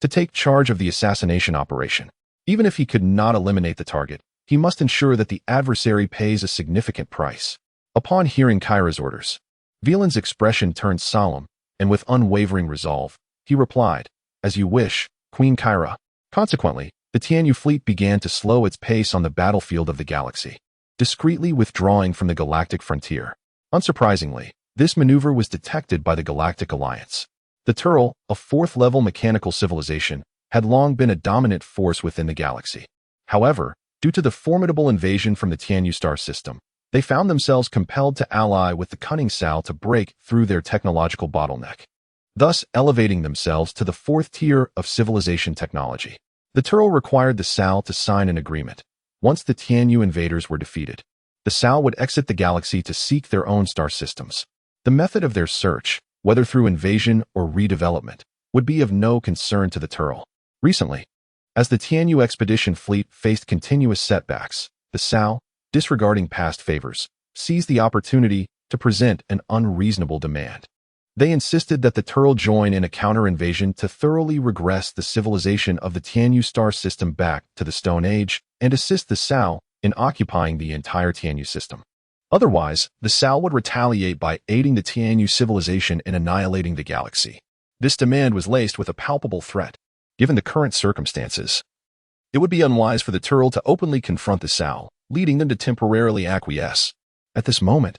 [SPEAKER 1] to take charge of the assassination operation. Even if he could not eliminate the target, he must ensure that the adversary pays a significant price. Upon hearing Kyra's orders, Violin's expression turned solemn, and with unwavering resolve, he replied, "As you wish, Queen Kyra." Consequently, the Tianyu fleet began to slow its pace on the battlefield of the galaxy, discreetly withdrawing from the galactic frontier. Unsurprisingly, this maneuver was detected by the Galactic Alliance. The Turl, a fourth-level mechanical civilization, had long been a dominant force within the galaxy. However, due to the formidable invasion from the Tianyu star system, they found themselves compelled to ally with the cunning Sal to break through their technological bottleneck, thus elevating themselves to the fourth tier of civilization technology. The Turl required the Sal to sign an agreement. Once the Tianyu invaders were defeated, the Sal would exit the galaxy to seek their own star systems. The method of their search, whether through invasion or redevelopment, would be of no concern to the Turl. Recently, as the Tianyu expedition fleet faced continuous setbacks, the Sal, disregarding past favors, seized the opportunity to present an unreasonable demand. They insisted that the Turl join in a counter-invasion to thoroughly regress the civilization of the Tianyu star system back to the Stone Age and assist the Sal in occupying the entire Tianyu system. Otherwise, the Sal would retaliate by aiding the Tianyu civilization in annihilating the galaxy. This demand was laced with a palpable threat. Given the current circumstances, it would be unwise for the Turl to openly confront the Sal, leading them to temporarily acquiesce. At this moment,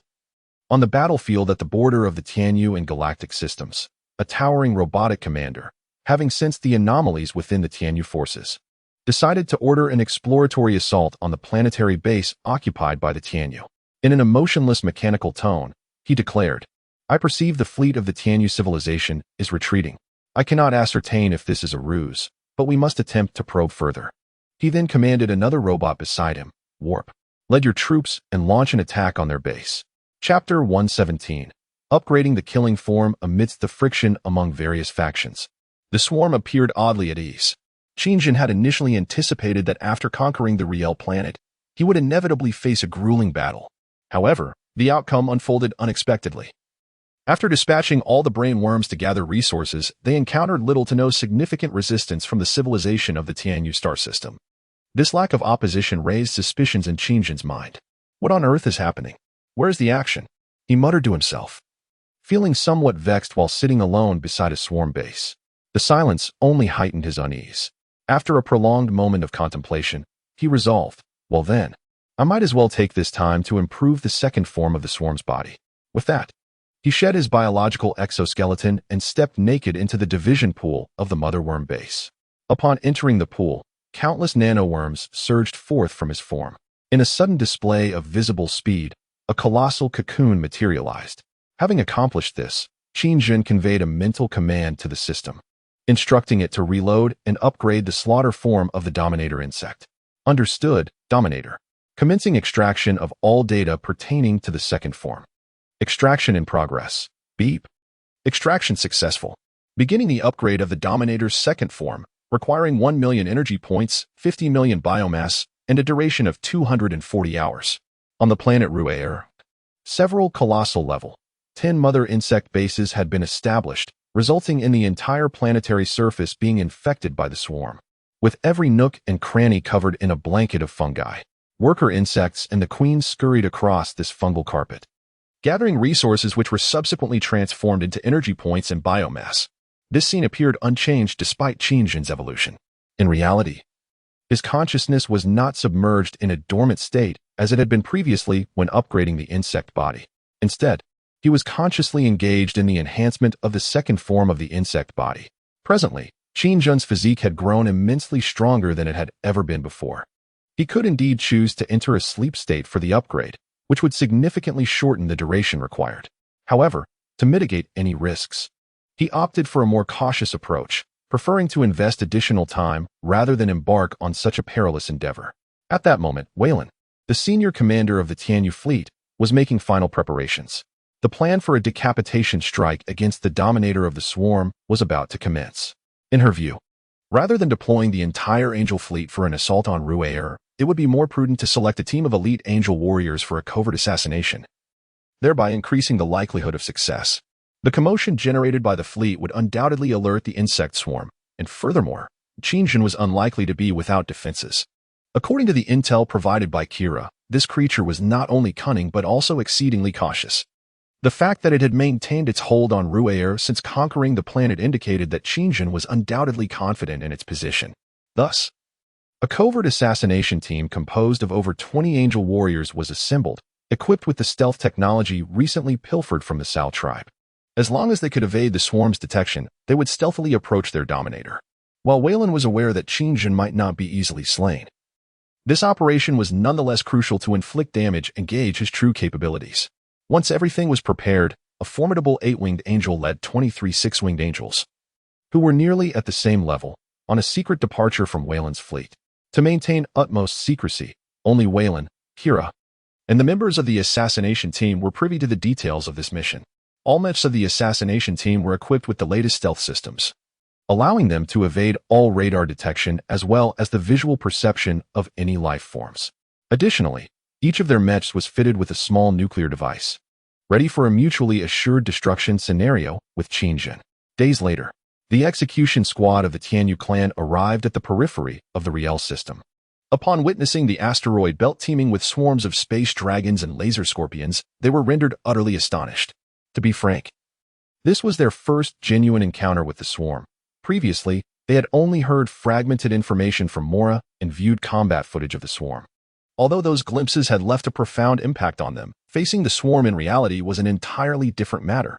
[SPEAKER 1] on the battlefield at the border of the Tianyu and Galactic systems, a towering robotic commander, having sensed the anomalies within the Tianyu forces, decided to order an exploratory assault on the planetary base occupied by the Tianyu. In an emotionless mechanical tone, he declared, "I perceive the fleet of the Tianyu civilization is retreating. I cannot ascertain if this is a ruse, but we must attempt to probe further. He then commanded another robot beside him, Warp. Lead your troops and launch an attack on their base. Chapter 117. Upgrading the killing form amidst the friction among various factions. The swarm appeared oddly at ease. Qingjin had initially anticipated that after conquering the Riel planet, he would inevitably face a grueling battle. However, the outcome unfolded unexpectedly. After dispatching all the brain worms to gather resources, they encountered little to no significant resistance from the civilization of the Tianyu star system. This lack of opposition raised suspicions in Qingjin's mind. What on earth is happening? Where is the action? He muttered to himself, feeling somewhat vexed while sitting alone beside a swarm base. The silence only heightened his unease. After a prolonged moment of contemplation, he resolved, well then, I might as well take this time to improve the second form of the swarm's body. With that, he shed his biological exoskeleton and stepped naked into the division pool of the mother worm base. Upon entering the pool, countless nanoworms surged forth from his form. In a sudden display of visible speed, a colossal cocoon materialized. Having accomplished this, Qingjin conveyed a mental command to the system, instructing it to reload and upgrade the slaughter form of the Dominator insect. Understood, Dominator. Commencing extraction of all data pertaining to the second form. Extraction in progress. Beep. Extraction successful. Beginning the upgrade of the Dominator's second form, requiring 1 million energy points, 50 million biomass, and a duration of 240 hours. On the planet Ruaer, several colossal level 10 mother insect bases had been established, resulting in the entire planetary surface being infected by the swarm, with every nook and cranny covered in a blanket of fungi. Worker insects and the queen scurried across this fungal carpet, gathering resources which were subsequently transformed into energy points and biomass. This scene appeared unchanged despite Qingjin's evolution. In reality, his consciousness was not submerged in a dormant state as it had been previously when upgrading the insect body. Instead, he was consciously engaged in the enhancement of the second form of the insect body. Presently, Qingjin's physique had grown immensely stronger than it had ever been before. He could indeed choose to enter a sleep state for the upgrade, which would significantly shorten the duration required. However, to mitigate any risks, he opted for a more cautious approach, preferring to invest additional time rather than embark on such a perilous endeavor. At that moment, Wasteland, the senior commander of the Tianyu fleet, was making final preparations. The plan for a decapitation strike against the dominator of the swarm was about to commence. In her view, rather than deploying the entire angel fleet for an assault on Ruaer, it would be more prudent to select a team of elite angel warriors for a covert assassination, thereby increasing the likelihood of success. The commotion generated by the fleet would undoubtedly alert the insect swarm, and furthermore, Qingjin was unlikely to be without defenses. According to the intel provided by Kira, this creature was not only cunning but also exceedingly cautious. The fact that it had maintained its hold on Ruaer since conquering the planet indicated that Qingjin was undoubtedly confident in its position. Thus, a covert assassination team composed of over 20 angel warriors was assembled, equipped with the stealth technology recently pilfered from the Sao tribe. As long as they could evade the swarm's detection, they would stealthily approach their dominator. While Waylon was aware that Qingjin might not be easily slain, this operation was nonetheless crucial to inflict damage and gauge his true capabilities. Once everything was prepared, a formidable 8-winged angel led 23 6-winged angels, who were nearly at the same level, on a secret departure from Wayland's fleet. To maintain utmost secrecy, only Waylon, Kira, and the members of the assassination team were privy to the details of this mission. All members of the assassination team were equipped with the latest stealth systems, allowing them to evade all radar detection as well as the visual perception of any life forms. Additionally, each of their mechs was fitted with a small nuclear device, ready for a mutually assured destruction scenario with Qingjin. Days later, the execution squad of the Tianyu clan arrived at the periphery of the Riel system. Upon witnessing the asteroid belt teeming with swarms of space dragons and laser scorpions, they were rendered utterly astonished. To be frank, this was their first genuine encounter with the swarm. Previously, they had only heard fragmented information from Mora and viewed combat footage of the swarm. Although those glimpses had left a profound impact on them, facing the swarm in reality was an entirely different matter.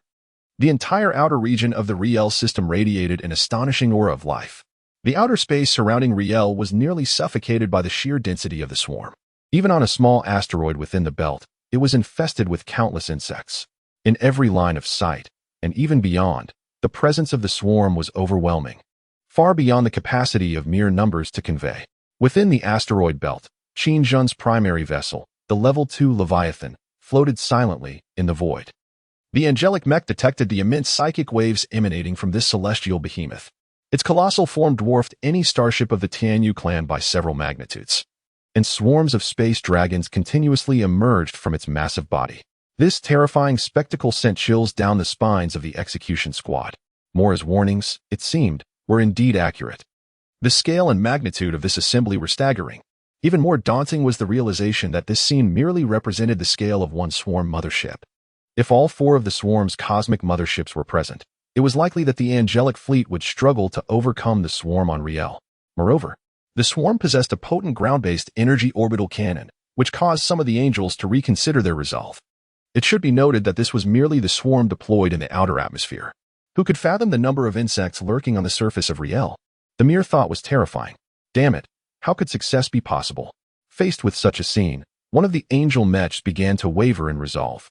[SPEAKER 1] The entire outer region of the Riel system radiated an astonishing aura of life. The outer space surrounding Riel was nearly suffocated by the sheer density of the swarm. Even on a small asteroid within the belt, it was infested with countless insects. In every line of sight, and even beyond, the presence of the swarm was overwhelming. far beyond the capacity of mere numbers to convey. Within the asteroid belt, Qin Zhen's primary vessel, the Level 2 Leviathan, floated silently in the void. The angelic mech detected the immense psychic waves emanating from this celestial behemoth. Its colossal form dwarfed any starship of the Tianyu clan by several magnitudes, and swarms of space dragons continuously emerged from its massive body. This terrifying spectacle sent chills down the spines of the execution squad. Mora's warnings, it seemed, were indeed accurate. The scale and magnitude of this assembly were staggering. Even more daunting was the realization that this scene merely represented the scale of one swarm mothership. If all 4 of the swarm's cosmic motherships were present, it was likely that the angelic fleet would struggle to overcome the swarm on Riel. Moreover, the swarm possessed a potent ground-based energy orbital cannon, which caused some of the angels to reconsider their resolve. It should be noted that this was merely the swarm deployed in the outer atmosphere. Who could fathom the number of insects lurking on the surface of Riel? The mere thought was terrifying. Damn it, how could success be possible? Faced with such a scene, one of the angel mechs began to waver in resolve.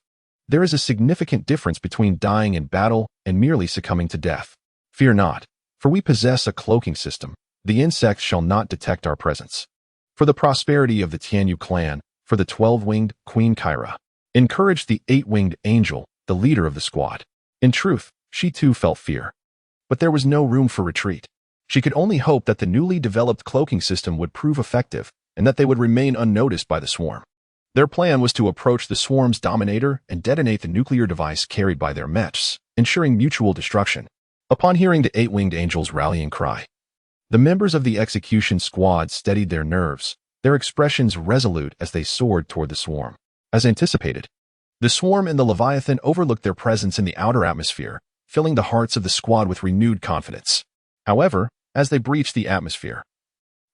[SPEAKER 1] There is a significant difference between dying in battle and merely succumbing to death. Fear not, for we possess a cloaking system. The insects shall not detect our presence. For the prosperity of the Tianyu clan, for the 12-winged Queen Kyra, encouraged the 8-winged angel, the leader of the squad. In truth, she too felt fear. But there was no room for retreat. She could only hope that the newly developed cloaking system would prove effective and that they would remain unnoticed by the swarm. Their plan was to approach the swarm's dominator and detonate the nuclear device carried by their mechs, ensuring mutual destruction. Upon hearing the 8-winged angel's rallying cry, the members of the execution squad steadied their nerves, their expressions resolute as they soared toward the swarm. As anticipated, the swarm and the Leviathan overlooked their presence in the outer atmosphere, filling the hearts of the squad with renewed confidence. However, as they breached the atmosphere,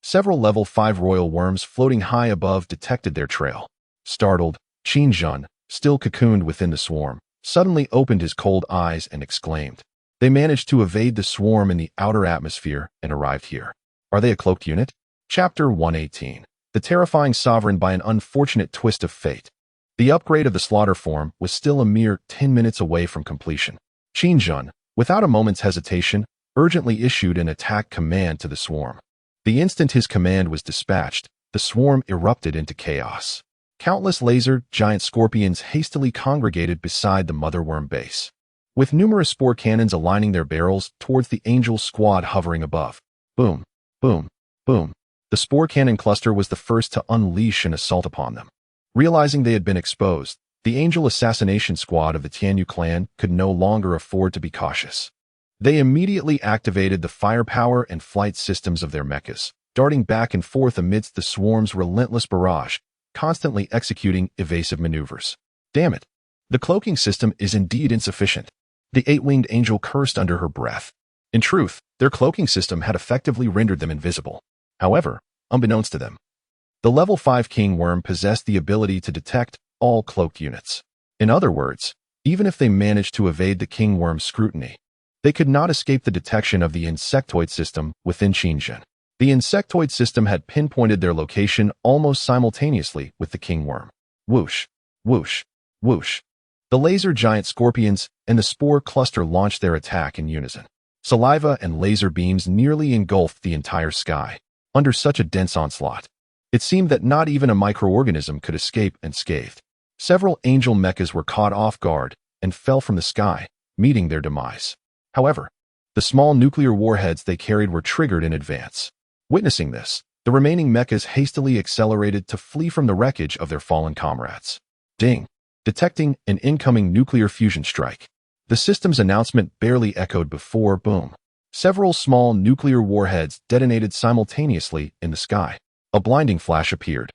[SPEAKER 1] several level 5 royal worms floating high above detected their trail. Startled, Qin Zhen, still cocooned within the swarm, suddenly opened his cold eyes and exclaimed, "They managed to evade the swarm in the outer atmosphere and arrived here. Are they a cloaked unit?" Chapter 118. The Terrifying Sovereign by an Unfortunate Twist of Fate. The upgrade of the slaughter form was still a mere 10 minutes away from completion. Qin Zhen, without a moment's hesitation, urgently issued an attack command to the swarm. The instant his command was dispatched, the swarm erupted into chaos. Countless laser giant scorpions hastily congregated beside the motherworm base, with numerous spore cannons aligning their barrels towards the angel squad hovering above. Boom, boom, boom. The spore cannon cluster was the first to unleash an assault upon them. Realizing they had been exposed, the angel assassination squad of the Tianyu clan could no longer afford to be cautious. They immediately activated the firepower and flight systems of their mechas, darting back and forth amidst the swarm's relentless barrage, constantly executing evasive maneuvers. Damn it! The cloaking system is indeed insufficient. The 8-winged angel cursed under her breath. In truth, their cloaking system had effectively rendered them invisible. However, unbeknownst to them, the level 5 king worm possessed the ability to detect all cloaked units. In other words, even if they managed to evade the king worm's scrutiny, they could not escape the detection of the insectoid system within Qin Zhen. The insectoid system had pinpointed their location almost simultaneously with the king worm. Whoosh, whoosh, whoosh. The laser giant scorpions and the spore cluster launched their attack in unison. Saliva and laser beams nearly engulfed the entire sky. Under such a dense onslaught, it seemed that not even a microorganism could escape unscathed. Several angel mechas were caught off guard and fell from the sky, meeting their demise. However, the small nuclear warheads they carried were triggered in advance. Witnessing this, the remaining mechas hastily accelerated to flee from the wreckage of their fallen comrades. Ding! Detecting an incoming nuclear fusion strike. The system's announcement barely echoed before boom. Several small nuclear warheads detonated simultaneously in the sky. A blinding flash appeared,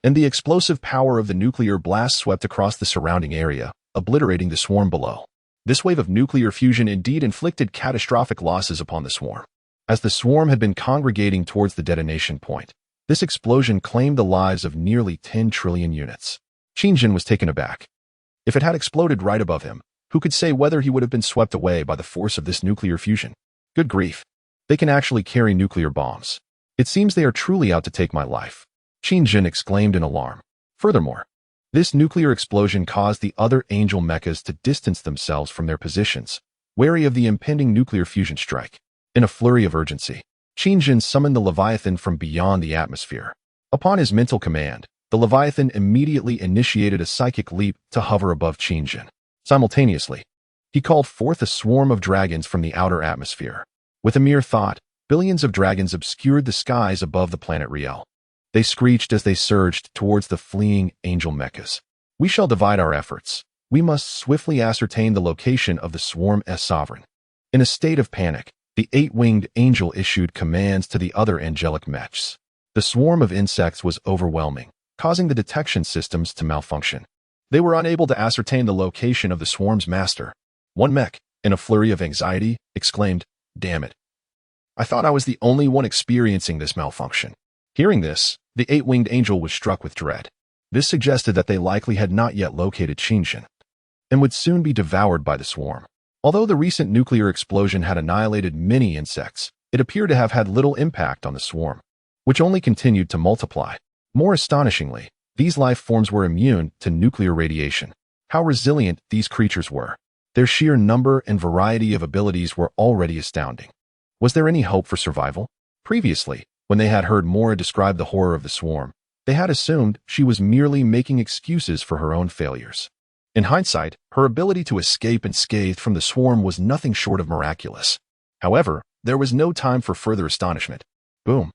[SPEAKER 1] and the explosive power of the nuclear blast swept across the surrounding area, obliterating the swarm below. This wave of nuclear fusion indeed inflicted catastrophic losses upon the swarm. As the swarm had been congregating towards the detonation point, this explosion claimed the lives of nearly 10 trillion units. Qin Zhen was taken aback. If it had exploded right above him, who could say whether he would have been swept away by the force of this nuclear fusion? Good grief. They can actually carry nuclear bombs. It seems they are truly out to take my life. Qin Zhen exclaimed in alarm. Furthermore, this nuclear explosion caused the other angel mechas to distance themselves from their positions, wary of the impending nuclear fusion strike. In a flurry of urgency, Qingjin summoned the Leviathan from beyond the atmosphere. Upon his mental command, the Leviathan immediately initiated a psychic leap to hover above Qingjin. Simultaneously, he called forth a swarm of dragons from the outer atmosphere. With a mere thought, billions of dragons obscured the skies above the planet Riel. They screeched as they surged towards the fleeing angel mechas. We shall divide our efforts. We must swiftly ascertain the location of the swarm's sovereign. In a state of panic, the eight-winged angel issued commands to the other angelic mechs. The swarm of insects was overwhelming, causing the detection systems to malfunction. They were unable to ascertain the location of the swarm's master. One mech, in a flurry of anxiety, exclaimed, "Damn it. I thought I was the only one experiencing this malfunction." Hearing this, the eight-winged angel was struck with dread. This suggested that they likely had not yet located Qingjin and would soon be devoured by the swarm. Although the recent nuclear explosion had annihilated many insects, it appeared to have had little impact on the swarm, which only continued to multiply. More astonishingly, these life forms were immune to nuclear radiation. How resilient these creatures were. Their sheer number and variety of abilities were already astounding. Was there any hope for survival? Previously, when they had heard Mora describe the horror of the swarm, they had assumed she was merely making excuses for her own failures. In hindsight, her ability to escape unscathed from the swarm was nothing short of miraculous. However, there was no time for further astonishment. Boom.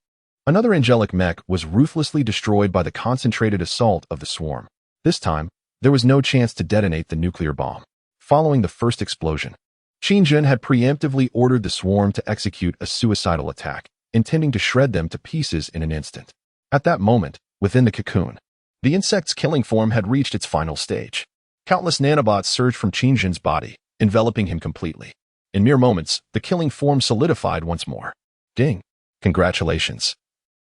[SPEAKER 1] Another angelic mech was ruthlessly destroyed by the concentrated assault of the swarm. This time, there was no chance to detonate the nuclear bomb. Following the first explosion, Qingjin had preemptively ordered the swarm to execute a suicidal attack, intending to shred them to pieces in an instant. At that moment, within the cocoon, the insect's killing form had reached its final stage. Countless nanobots surged from Qingjin's body, enveloping him completely. In mere moments, the killing form solidified once more. Ding! Congratulations.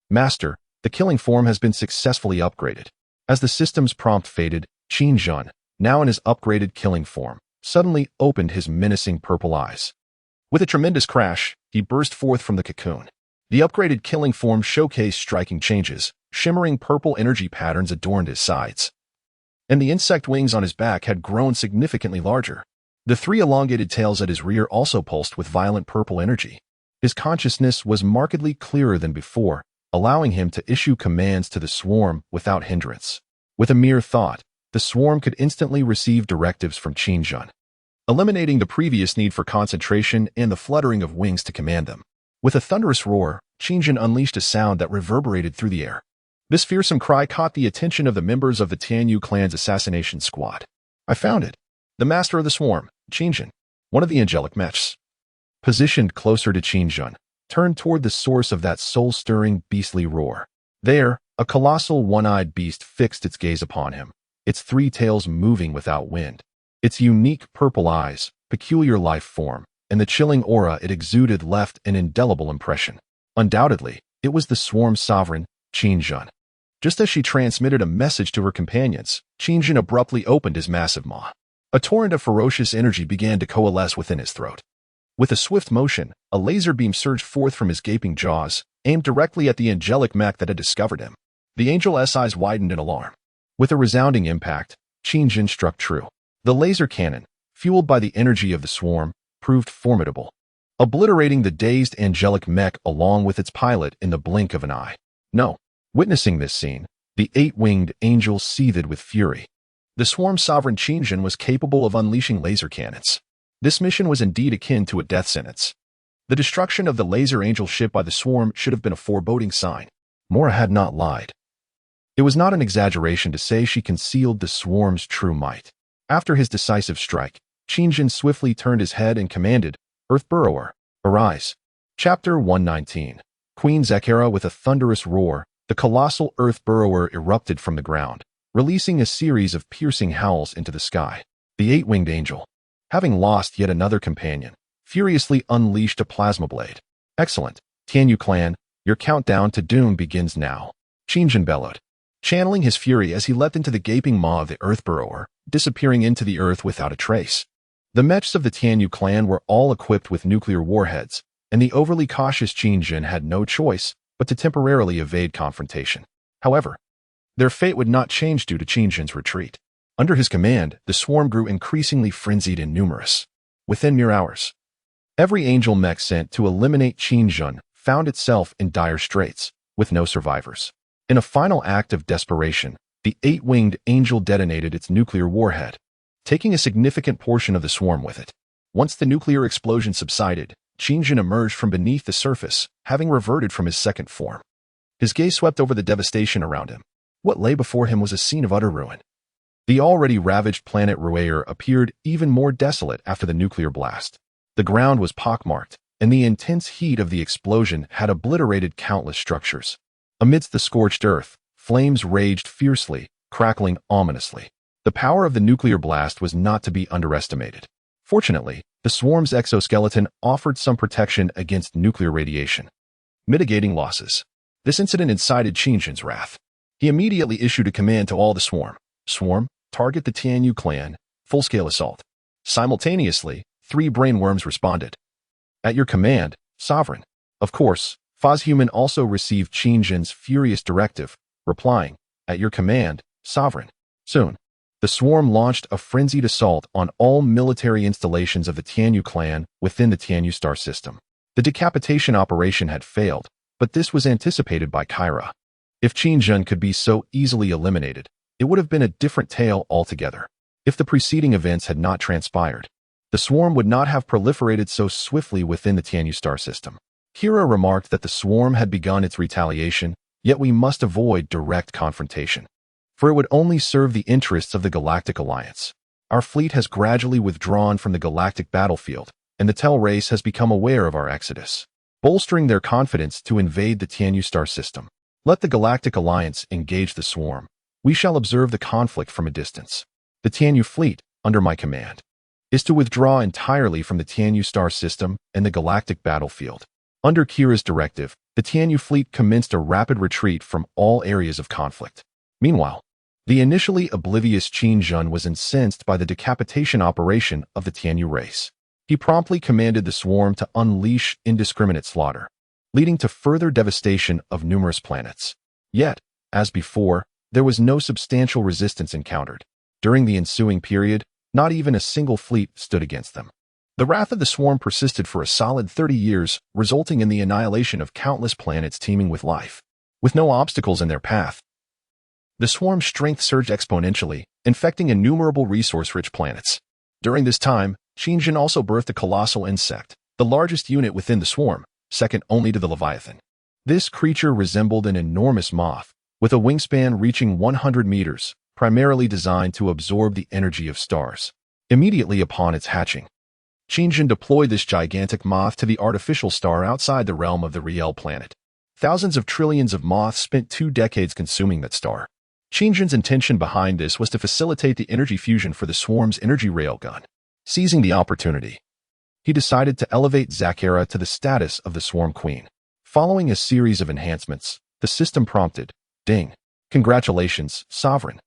[SPEAKER 1] Master, the killing form has been successfully upgraded. As the system's prompt faded, Qingjin, now in his upgraded killing form, suddenly opened his menacing purple eyes. With a tremendous crash, he burst forth from the cocoon. The upgraded killing form showcased striking changes. Shimmering purple energy patterns adorned his sides, and the insect wings on his back had grown significantly larger. The three elongated tails at his rear also pulsed with violent purple energy. His consciousness was markedly clearer than before, allowing him to issue commands to the swarm without hindrance. With a mere thought, the swarm could instantly receive directives from Qingjin, eliminating the previous need for concentration and the fluttering of wings to command them. With a thunderous roar, Qingjin unleashed a sound that reverberated through the air. This fearsome cry caught the attention of the members of the Tianyu clan's assassination squad. I found it. The master of the swarm, Qingjin, one of the angelic mechs. Positioned closer to Qingjin, turned toward the source of that soul-stirring, beastly roar. There, a colossal one-eyed beast fixed its gaze upon him, its three tails moving without wind. Its unique purple eyes, peculiar life form, and the chilling aura it exuded left an indelible impression. Undoubtedly, it was the swarm's sovereign, Qingjin. Just as she transmitted a message to her companions, Qingjin abruptly opened his massive maw. A torrent of ferocious energy began to coalesce within his throat. With a swift motion, a laser beam surged forth from his gaping jaws, aimed directly at the angelic mech that had discovered him. The angel's eyes widened in alarm. With a resounding impact, Qingjin struck true. The laser cannon, fueled by the energy of the swarm, proved formidable, obliterating the dazed angelic mech along with its pilot in the blink of an eye. No. Witnessing this scene, the eight-winged angel seethed with fury. The swarm's sovereign Qingjin was capable of unleashing laser cannons. This mission was indeed akin to a death sentence. The destruction of the laser angel ship by the swarm should have been a foreboding sign. Mora had not lied. It was not an exaggeration to say she concealed the swarm's true might. After his decisive strike, Qingjin swiftly turned his head and commanded, "Earth Burrower, arise." Chapter 119. Queen Zekera. With a thunderous roar, the colossal Earth Burrower erupted from the ground, releasing a series of piercing howls into the sky. The eight-winged angel, having lost yet another companion, furiously unleashed a plasma blade. "Excellent, Tianyu clan, your countdown to doom begins now," Qingjin bellowed, channeling his fury as he leapt into the gaping maw of the Earth Burrower, disappearing into the earth without a trace. The mechs of the Tianyu clan were all equipped with nuclear warheads, and the overly cautious Qingjin had no choice but to temporarily evade confrontation. However, their fate would not change due to Qingjin's retreat. Under his command, the swarm grew increasingly frenzied and numerous. Within mere hours, Every angel mech sent to eliminate Qin found itself in dire straits, with no survivors. In a final act of desperation, the 8-winged angel detonated its nuclear warhead, taking a significant portion of the swarm with it. Once the nuclear explosion subsided, Qin emerged from beneath the surface, having reverted from his second form. His gaze swept over the devastation around him. What lay before him was a scene of utter ruin. The already ravaged planet Ruaer appeared even more desolate after the nuclear blast. The ground was pockmarked, and the intense heat of the explosion had obliterated countless structures. Amidst the scorched earth, flames raged fiercely, crackling ominously. The power of the nuclear blast was not to be underestimated. Fortunately, the swarm's exoskeleton offered some protection against nuclear radiation, mitigating losses. This incident incited Qin's wrath. He immediately issued a command to all the swarm. Swarm, target the Tianyu clan, full-scale assault. Simultaneously, 3 brainworms responded. At your command, Sovereign. Of course, Fozhuman also received Qin's furious directive, replying, at your command, Sovereign. Soon, the swarm launched a frenzied assault on all military installations of the Tianyu clan within the Tianyu star system. The decapitation operation had failed, but this was anticipated by Kyra. If Qin could be so easily eliminated, it would have been a different tale altogether. If the preceding events had not transpired, the swarm would not have proliferated so swiftly within the Tianyu star system. Kira remarked that the swarm had begun its retaliation, yet we must avoid direct confrontation, for it would only serve the interests of the Galactic Alliance. Our fleet has gradually withdrawn from the galactic battlefield, and the Tel race has become aware of our exodus, bolstering their confidence to invade the Tianyu star system. Let the Galactic Alliance engage the swarm. We shall observe the conflict from a distance. The Tianyu fleet, under my command, is to withdraw entirely from the Tianyu star system and the galactic battlefield. Under Kira's directive, the Tianyu fleet commenced a rapid retreat from all areas of conflict. Meanwhile, the initially oblivious Qin was incensed by the decapitation operation of the Tianyu race. He promptly commanded the swarm to unleash indiscriminate slaughter, leading to further devastation of numerous planets. Yet, as before, there was no substantial resistance encountered. During the ensuing period, not even a single fleet stood against them. The wrath of the swarm persisted for a solid 30 years, resulting in the annihilation of countless planets teeming with life. With no obstacles in their path, the swarm's strength surged exponentially, infecting innumerable resource-rich planets. During this time, Qin also birthed a colossal insect, the largest unit within the swarm, second only to the Leviathan. This creature resembled an enormous moth, with a wingspan reaching 100 meters, primarily designed to absorb the energy of stars. Immediately upon its hatching, Qin deployed this gigantic moth to the artificial star outside the realm of the Riel planet. Thousands of trillions of moths spent 2 decades consuming that star. Qin's intention behind this was to facilitate the energy fusion for the swarm's energy railgun. Seizing the opportunity, he decided to elevate Zakera to the status of the swarm queen. Following a series of enhancements, the system prompted, ding. Congratulations, Sovereign.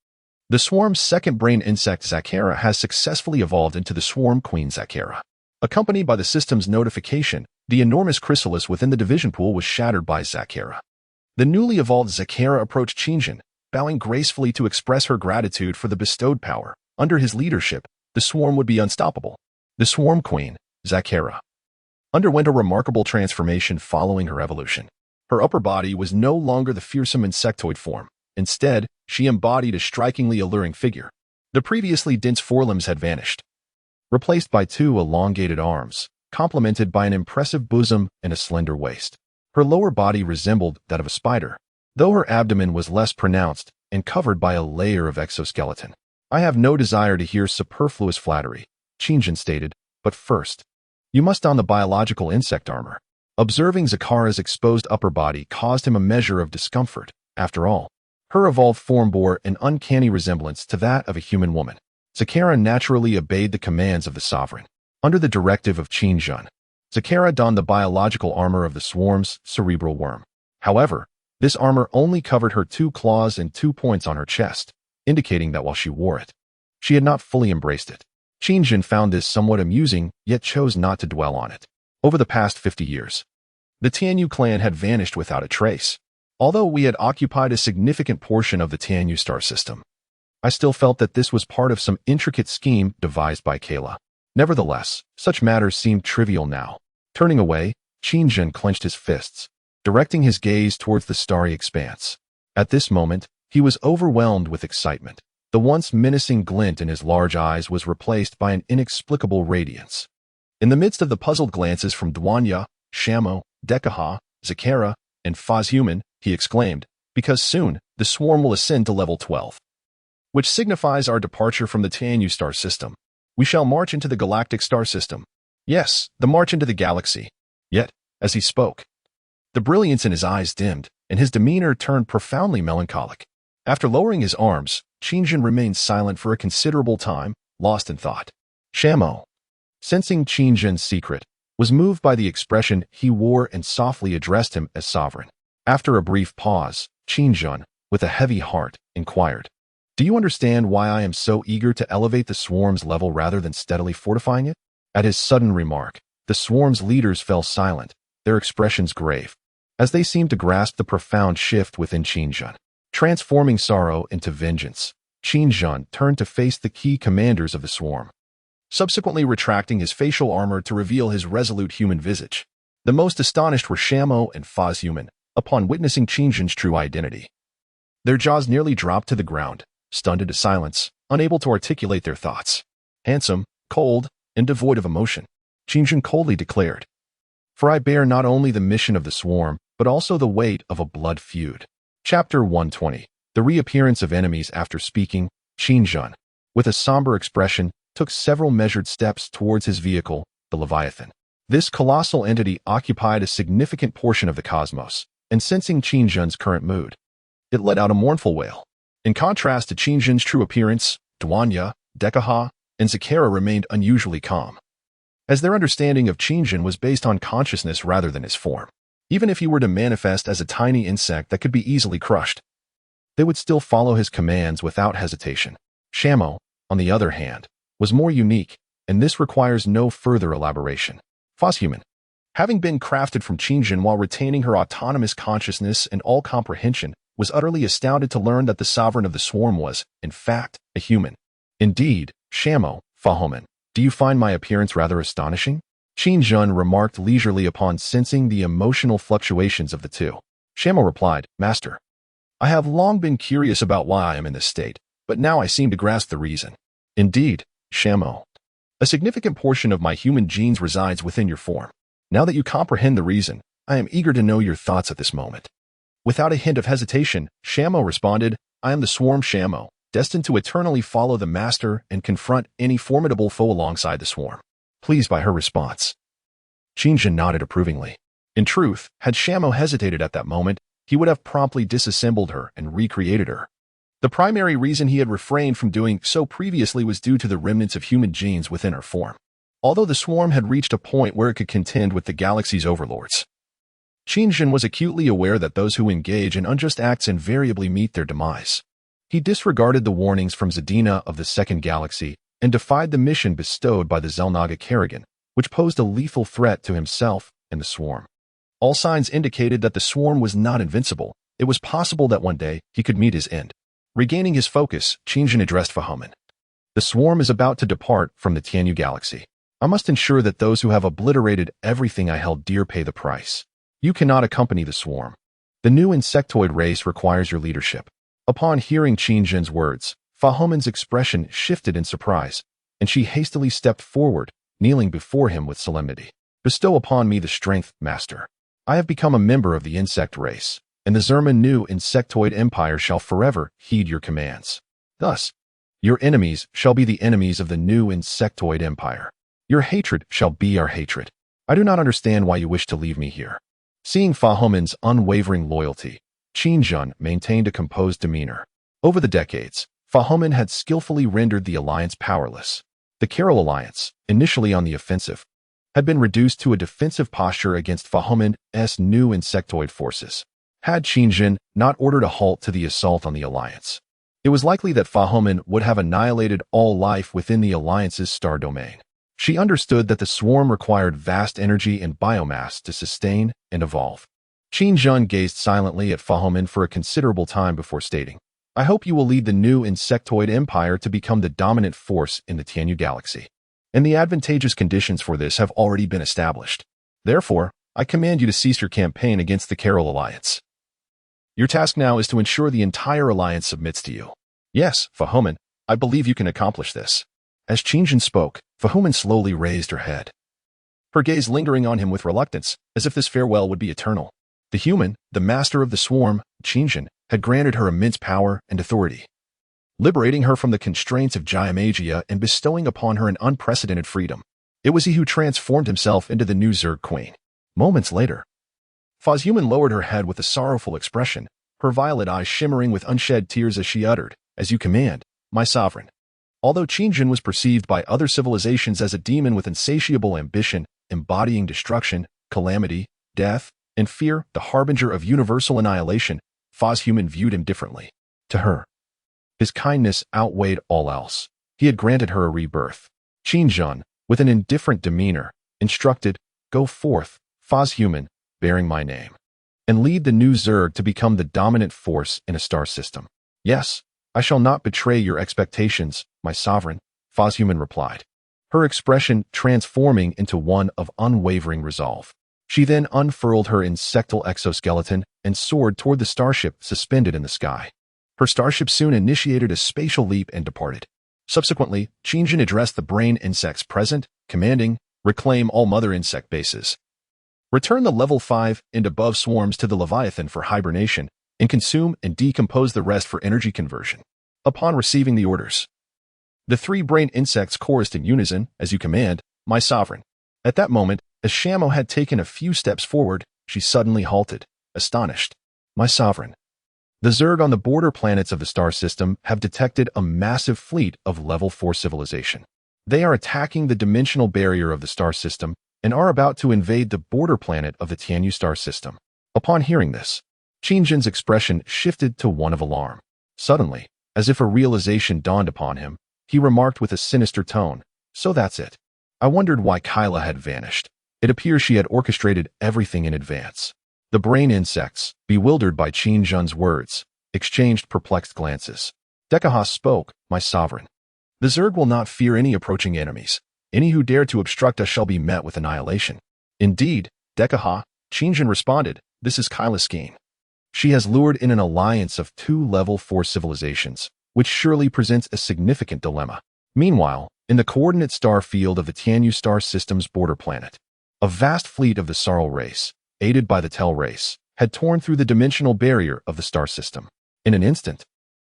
[SPEAKER 1] The swarm's second brain insect Zakera has successfully evolved into the swarm queen Zakera. Accompanied by the system's notification, the enormous chrysalis within the division pool was shattered by Zakera. The newly evolved Zakera approached Qin, bowing gracefully to express her gratitude for the bestowed power. Under his leadership, the swarm would be unstoppable. The swarm queen, Zakera, underwent a remarkable transformation following her evolution. Her upper body was no longer the fearsome insectoid form. Instead, she embodied a strikingly alluring figure. The previously dense forelimbs had vanished, replaced by 2 elongated arms, complemented by an impressive bosom and a slender waist. Her lower body resembled that of a spider, though her abdomen was less pronounced and covered by a layer of exoskeleton. I have no desire to hear superfluous flattery, Qin stated, but first, you must don the biological insect armor. Observing Zakera's exposed upper body caused him a measure of discomfort. After all, her evolved form bore an uncanny resemblance to that of a human woman. Zakera naturally obeyed the commands of the Sovereign. Under the directive of Qin, Zakera donned the biological armor of the swarm's cerebral worm. However, this armor only covered her 2 claws and 2 points on her chest, indicating that while she wore it, she had not fully embraced it. Qin found this somewhat amusing, yet chose not to dwell on it. Over the past 50 years, the Tianyu clan had vanished without a trace. Although we had occupied a significant portion of the Tianyu star system, I still felt that this was part of some intricate scheme devised by Kayla. Nevertheless, such matters seemed trivial now. Turning away, Qingjun clenched his fists, directing his gaze towards the starry expanse. At this moment, he was overwhelmed with excitement. The once menacing glint in his large eyes was replaced by an inexplicable radiance. In the midst of the puzzled glances from Duanya, Shamo, Dekaha, Zakara, and Fazhuman, he exclaimed, "Because soon, the swarm will ascend to level 12. Which signifies our departure from the Tianyu star system. We shall march into the Galactic star system. Yes, the march into the galaxy." Yet, as he spoke, the brilliance in his eyes dimmed, and his demeanor turned profoundly melancholic. After lowering his arms, Qingjun remained silent for a considerable time, lost in thought. Shamo, sensing Qingjun's secret, was moved by the expression he wore and softly addressed him as sovereign. After a brief pause, Qingjun, with a heavy heart, inquired, "Do you understand why I am so eager to elevate the swarm's level rather than steadily fortifying it?" At his sudden remark, the swarm's leaders fell silent, their expressions grave, as they seemed to grasp the profound shift within Qingjun. Transforming sorrow into vengeance, Qingjun turned to face the key commanders of the swarm, subsequently retracting his facial armor to reveal his resolute human visage. The most astonished were Shamo and Fazhuman upon witnessing Qingjun's true identity. Their jaws nearly dropped to the ground, stunned into silence, unable to articulate their thoughts. Handsome, cold, and devoid of emotion, Qingjun coldly declared, "For I bear not only the mission of the swarm, but also the weight of a blood feud." Chapter 120. The reappearance of enemies. After speaking, Qingjun, with a somber expression, took several measured steps towards his vehicle, the Leviathan. This colossal entity occupied a significant portion of the cosmos, and sensing Qingjun's current mood, it let out a mournful wail. In contrast to Qingjun's true appearance, Duanya, Dekaha, and Zakara remained unusually calm, as their understanding of Qingjun was based on consciousness rather than his form. Even if he were to manifest as a tiny insect that could be easily crushed, they would still follow his commands without hesitation. Shamo, on the other hand, was more unique, and this requires no further elaboration. Fazhuman, having been crafted from Qingjun while retaining her autonomous consciousness and all comprehension, was utterly astounded to learn that the sovereign of the swarm was, in fact, a human. "Indeed, Shamo, Fazhuman, do you find my appearance rather astonishing?" Qingjun remarked leisurely upon sensing the emotional fluctuations of the two. Shamo replied, "Master, I have long been curious about why I am in this state, but now I seem to grasp the reason." "Indeed, Shamo, a significant portion of my human genes resides within your form. Now that you comprehend the reason, I am eager to know your thoughts at this moment." Without a hint of hesitation, Shamo responded, "I am the swarm Shamo, destined to eternally follow the master and confront any formidable foe alongside the swarm." Pleased by her response, Qingjun nodded approvingly. In truth, had Shamo hesitated at that moment, he would have promptly disassembled her and recreated her. The primary reason he had refrained from doing so previously was due to the remnants of human genes within her form, although the swarm had reached a point where it could contend with the galaxy's overlords. Qingjun was acutely aware that those who engage in unjust acts invariably meet their demise. He disregarded the warnings from Zadina of the Second Galaxy and defied the mission bestowed by the Xel'Naga Kerrigan, which posed a lethal threat to himself and the swarm. All signs indicated that the swarm was not invincible. It was possible that one day he could meet his end. Regaining his focus, Qingjun addressed Fazhuman. "The swarm is about to depart from the Tianyu galaxy. I must ensure that those who have obliterated everything I held dear pay the price. You cannot accompany the swarm. The new insectoid race requires your leadership." Upon hearing Qingjun's words, Fazhuman's expression shifted in surprise, and she hastily stepped forward, kneeling before him with solemnity. "Bestow upon me the strength, master. I have become a member of the insect race, and the Zerman new insectoid empire shall forever heed your commands. Thus, your enemies shall be the enemies of the new insectoid empire. Your hatred shall be our hatred. I do not understand why you wish to leave me here." Seeing Fazhuman's unwavering loyalty, Qingjun maintained a composed demeanor. Over the decades, Fazhuman had skillfully rendered the alliance powerless. The Carol alliance, initially on the offensive, had been reduced to a defensive posture against Fazhuman's new insectoid forces. Had Qingjun not ordered a halt to the assault on the alliance, it was likely that Fazhuman would have annihilated all life within the alliance's star domain. She understood that the swarm required vast energy and biomass to sustain and evolve. Qingjun gazed silently at Fazhuman for a considerable time before stating, "I hope you will lead the new insectoid empire to become the dominant force in the Tianyu galaxy. And the advantageous conditions for this have already been established." Therefore, I command you to cease your campaign against the Carol Alliance. Your task now is to ensure the entire alliance submits to you. Yes, Fahuman, I believe you can accomplish this. As Qingjin spoke, Fahuman slowly raised her head, her gaze lingering on him with reluctance, as if this farewell would be eternal. The human, the master of the swarm, Qingjin, had granted her immense power and authority, liberating her from the constraints of Jayamagia and bestowing upon her an unprecedented freedom. It was he who transformed himself into the new Zerg Queen. Moments later, Fahuman lowered her head with a sorrowful expression, her violet eyes shimmering with unshed tears as she uttered, "As you command, my sovereign." Although Qingjin was perceived by other civilizations as a demon with insatiable ambition, embodying destruction, calamity, death, and fear, the harbinger of universal annihilation, Fahuman viewed him differently. To her, his kindness outweighed all else. He had granted her a rebirth. Qingjin, with an indifferent demeanor, instructed, "Go forth, Fahuman, bearing my name, and lead the new Zerg to become the dominant force in a star system." "Yes, I shall not betray your expectations, my sovereign," Fahuman replied, her expression transforming into one of unwavering resolve. She then unfurled her insectal exoskeleton and soared toward the starship suspended in the sky. Her starship soon initiated a spatial leap and departed. Subsequently, Qingjin addressed the brain insects present, commanding, "Reclaim all mother insect bases. Return the level 5 and above swarms to the Leviathan for hibernation, and consume and decompose the rest for energy conversion." Upon receiving the orders, the 3 brain insects chorused in unison, "As you command, my sovereign." At that moment, as Shamo had taken a few steps forward, she suddenly halted, astonished. "My sovereign, the Zerg on the border planets of the star system have detected a massive fleet of level 4 civilization. They are attacking the dimensional barrier of the star system and are about to invade the border planet of the Tianyu star system." Upon hearing this, Qingjin's expression shifted to one of alarm. Suddenly, as if a realization dawned upon him, he remarked with a sinister tone, "So that's it. I wondered why Kyla had vanished. It appears she had orchestrated everything in advance." The brain insects, bewildered by Qingjin's words, exchanged perplexed glances. Dekahas spoke, "My sovereign, the Zerg will not fear any approaching enemies. Any who dare to obstruct us shall be met with annihilation." "Indeed, Dekahah," Qingjin responded, "this is Kyla's scheme. She has lured in an alliance of 2 level 4 civilizations, which surely presents a significant dilemma." Meanwhile, in the coordinate star field of the Tianyu star system's border planet, a vast fleet of the Sarl race, aided by the Tel race, had torn through the dimensional barrier of the star system. In an instant,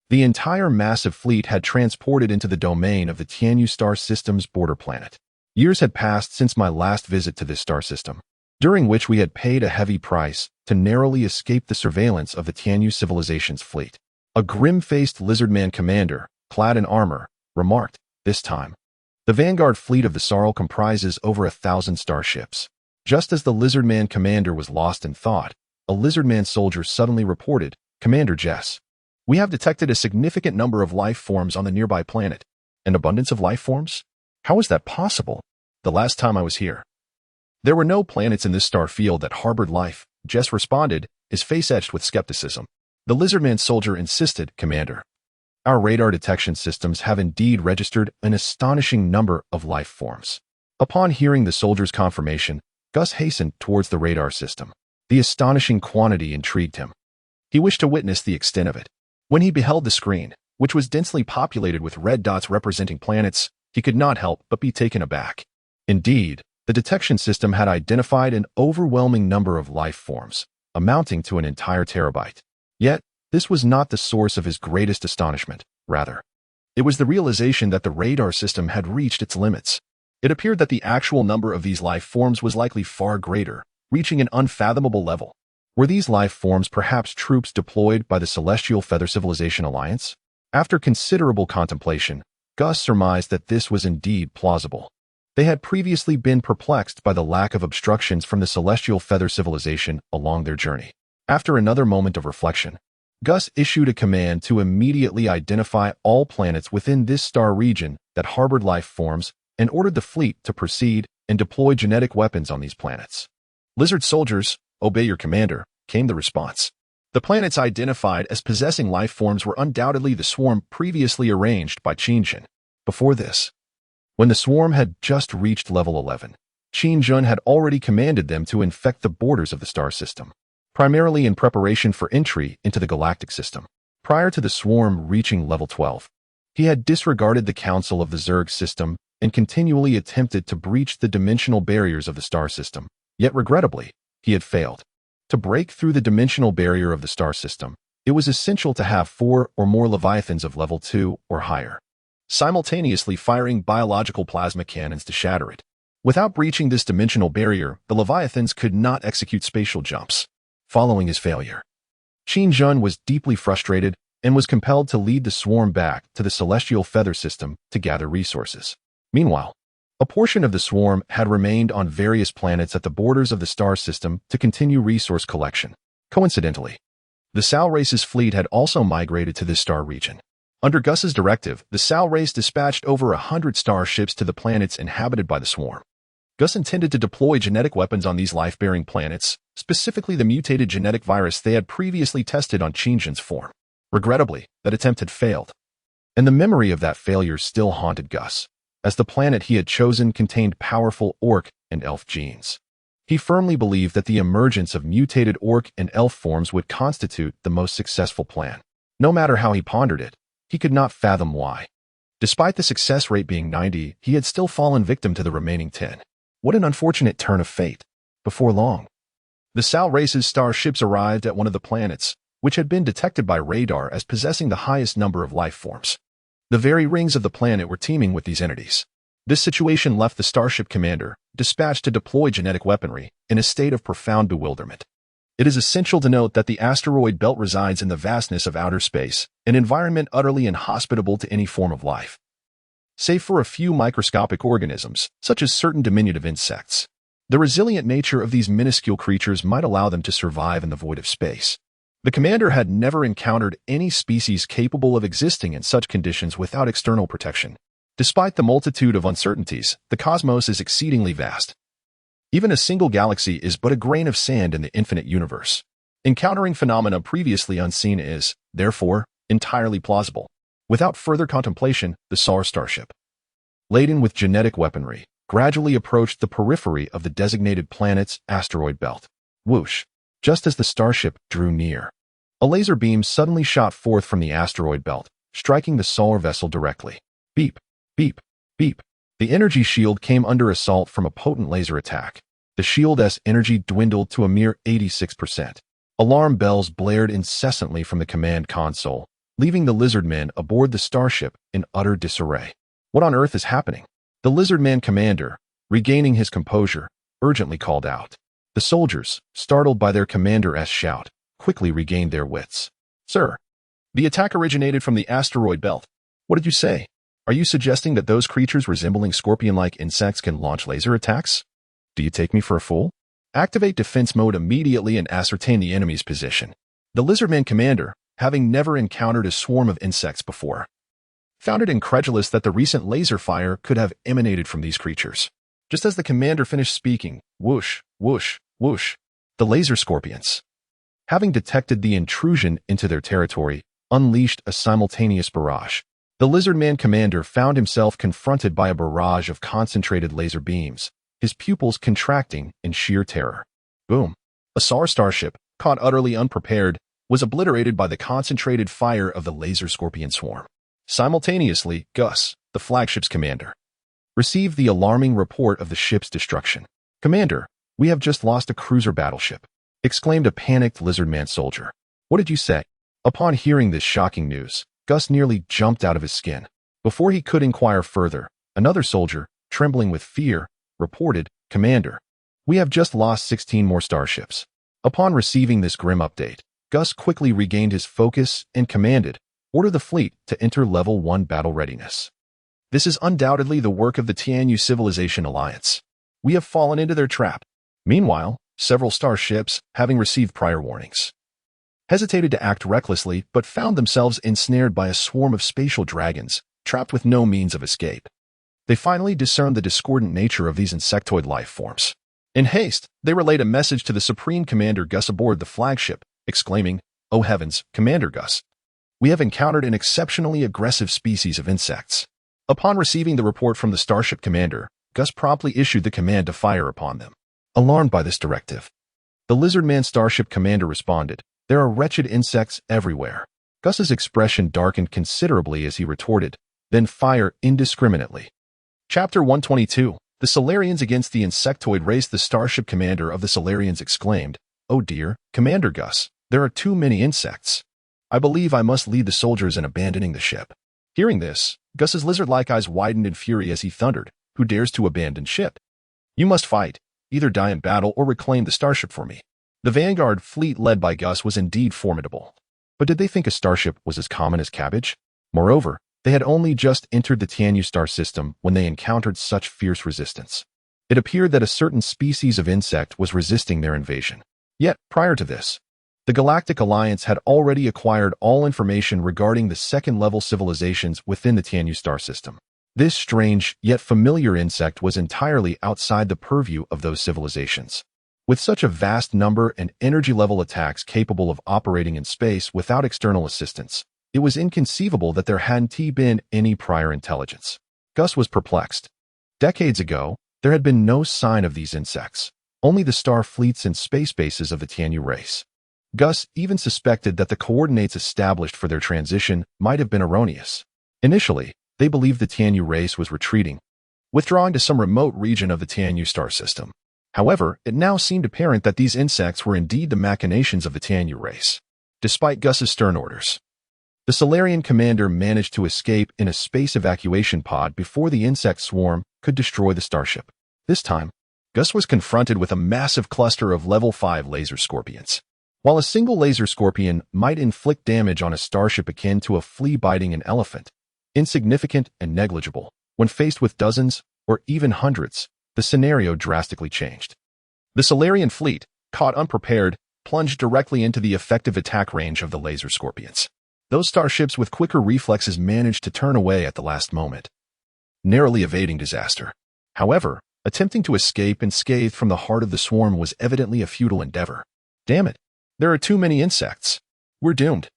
[SPEAKER 1] the entire massive fleet had transported into the domain of the Tianyu star system's border planet. Years had passed since my last visit to this star system, during which we had paid a heavy price to narrowly escape the surveillance of the Tianyu civilization's fleet. A grim-faced lizardman commander, clad in armor, remarked, "This time, the vanguard fleet of the Sarl comprises over 1,000 starships." Just as the lizardman commander was lost in thought, a lizardman soldier suddenly reported, "Commander Jess, we have detected a significant number of life forms on the nearby planet." "An abundance of life forms? How is that possible? The last time I was here, there were no planets in this star field that harbored life," Jess responded, his face etched with skepticism. The lizardman soldier insisted, "Commander, our radar detection systems have indeed registered an astonishing number of life forms." Upon hearing the soldier's confirmation, Gus hastened towards the radar system. The astonishing quantity intrigued him. He wished to witness the extent of it. When he beheld the screen, which was densely populated with red dots representing planets, he could not help but be taken aback. Indeed, the detection system had identified an overwhelming number of life forms, amounting to an entire terabyte. Yet, this was not the source of his greatest astonishment. Rather, it was the realization that the radar system had reached its limits. It appeared that the actual number of these life forms was likely far greater, reaching an unfathomable level. Were these life forms perhaps troops deployed by the Celestial Feather Civilization Alliance? After considerable contemplation, Gus surmised that this was indeed plausible. They had previously been perplexed by the lack of obstructions from the Celestial Feather Civilization along their journey. After another moment of reflection, Gus issued a command to immediately identify all planets within this star region that harbored life forms and ordered the fleet to proceed and deploy genetic weapons on these planets. "Lizard soldiers, obey your commander," came the response. The planets identified as possessing life forms were undoubtedly the swarm previously arranged by Qingjin. Before this, when the swarm had just reached level 11, Qin Jun had already commanded them to infect the borders of the star system, primarily in preparation for entry into the galactic system. Prior to the swarm reaching level 12, he had disregarded the council of the Zerg system and continually attempted to breach the dimensional barriers of the star system. Yet regrettably, he had failed. To break through the dimensional barrier of the star system, it was essential to have 4 or more Leviathans of level 2 or higher, simultaneously firing biological plasma cannons to shatter it. Without breaching this dimensional barrier, the Leviathans could not execute spatial jumps. Following his failure, Qin Jun was deeply frustrated and was compelled to lead the swarm back to the celestial feather system to gather resources. Meanwhile, a portion of the swarm had remained on various planets at the borders of the star system to continue resource collection. Coincidentally, the Sal race's fleet had also migrated to this star region. Under Gus's directive, the Sal race dispatched over 100 starships to the planets inhabited by the swarm. Gus intended to deploy genetic weapons on these life-bearing planets, specifically the mutated genetic virus they had previously tested on Qin Jun's form. Regrettably, that attempt had failed, and the memory of that failure still haunted Gus, as the planet he had chosen contained powerful orc and elf genes. He firmly believed that the emergence of mutated orc and elf forms would constitute the most successful plan. No matter how he pondered it, he could not fathom why. Despite the success rate being 90, he had still fallen victim to the remaining 10. What an unfortunate turn of fate. Before long, the Sal race's starships arrived at one of the planets, which had been detected by radar as possessing the highest number of life forms. The very rings of the planet were teeming with these entities. This situation left the starship commander, dispatched to deploy genetic weaponry, in a state of profound bewilderment. It is essential to note that the asteroid belt resides in the vastness of outer space, an environment utterly inhospitable to any form of life, save for a few microscopic organisms, such as certain diminutive insects. The resilient nature of these minuscule creatures might allow them to survive in the void of space. The commander had never encountered any species capable of existing in such conditions without external protection. Despite the multitude of uncertainties, the cosmos is exceedingly vast. Even a single galaxy is but a grain of sand in the infinite universe. Encountering phenomena previously unseen is, therefore, entirely plausible. Without further contemplation, the SAR starship, laden with genetic weaponry, gradually approached the periphery of the designated planet's asteroid belt. Whoosh! Just as the starship drew near, a laser beam suddenly shot forth from the asteroid belt, striking the SAR vessel directly. Beep, beep, beep. The energy shield came under assault from a potent laser attack. The shield's energy dwindled to a mere 86%. Alarm bells blared incessantly from the command console, leaving the lizardmen aboard the starship in utter disarray. What on earth is happening? The lizardman commander, regaining his composure, urgently called out. The soldiers, startled by their commander's shout, quickly regained their wits. Sir, the attack originated from the asteroid belt. What did you say? Are you suggesting that those creatures resembling scorpion-like insects can launch laser attacks? Do you take me for a fool? Activate defense mode immediately and ascertain the enemy's position. The lizardman commander, having never encountered a swarm of insects before, found it incredulous that the recent laser fire could have emanated from these creatures. Just as the commander finished speaking, whoosh, whoosh, whoosh, the laser scorpions, having detected the intrusion into their territory, unleashed a simultaneous barrage. The lizardman commander found himself confronted by a barrage of concentrated laser beams, his pupils contracting in sheer terror. Boom! A SAR starship, caught utterly unprepared, was obliterated by the concentrated fire of the laser scorpion swarm. Simultaneously, Gus, the flagship's commander, received the alarming report of the ship's destruction. Commander, we have just lost a cruiser battleship, exclaimed a panicked lizardman soldier. What did you say? Upon hearing this shocking news, Gus nearly jumped out of his skin. Before he could inquire further, another soldier, trembling with fear, reported, Commander, we have just lost 16 more starships. Upon receiving this grim update, Gus quickly regained his focus and commanded, order the fleet to enter Level 1 battle readiness. This is undoubtedly the work of the Tianyu Civilization Alliance. We have fallen into their trap. Meanwhile, several starships, having received prior warnings, hesitated to act recklessly but found themselves ensnared by a swarm of spatial dragons, trapped with no means of escape. They finally discerned the discordant nature of these insectoid life forms. In haste, they relayed a message to the Supreme Commander Gus aboard the flagship, exclaiming, "Oh heavens, Commander Gus! We have encountered an exceptionally aggressive species of insects." Upon receiving the report from the starship commander, Gus promptly issued the command to fire upon them. Alarmed by this directive, the Lizardman starship commander responded, "There are wretched insects everywhere." Gus's expression darkened considerably as he retorted, "Then fire indiscriminately." Chapter 122. The Solarians against the insectoid race. The starship commander of the Solarians exclaimed, "Oh dear, Commander Gus, there are too many insects. I believe I must lead the soldiers in abandoning the ship." Hearing this, Gus's lizard-like eyes widened in fury as he thundered, "Who dares to abandon ship? You must fight. Either die in battle or reclaim the starship for me." The vanguard fleet led by Gus was indeed formidable. But did they think a starship was as common as cabbage? Moreover, they had only just entered the Tianyu star system when they encountered such fierce resistance. It appeared that a certain species of insect was resisting their invasion. Yet, prior to this, the Galactic Alliance had already acquired all information regarding the second-level civilizations within the Tianyu star system. This strange, yet familiar insect was entirely outside the purview of those civilizations. With such a vast number and energy-level attacks capable of operating in space without external assistance, it was inconceivable that there hadn't been any prior intelligence. Gus was perplexed. Decades ago, there had been no sign of these insects, only the star fleets and space bases of the Tianyu race. Gus even suspected that the coordinates established for their transition might have been erroneous. Initially, they believed the Tianyu race was retreating, withdrawing to some remote region of the Tianyu star system. However, it now seemed apparent that these insects were indeed the machinations of the Tianyu race. Despite Gus's stern orders, the Solarian commander managed to escape in a space evacuation pod before the insect swarm could destroy the starship. This time, Gus was confronted with a massive cluster of level 5 laser scorpions. While a single laser scorpion might inflict damage on a starship akin to a flea biting an elephant, insignificant and negligible, when faced with dozens or even hundreds, the scenario drastically changed. The Solarian fleet, caught unprepared, plunged directly into the effective attack range of the laser scorpions. Those starships with quicker reflexes managed to turn away at the last moment, narrowly evading disaster. However, attempting to escape unscathed from the heart of the swarm was evidently a futile endeavor. "Damn it, there are too many insects. We're doomed."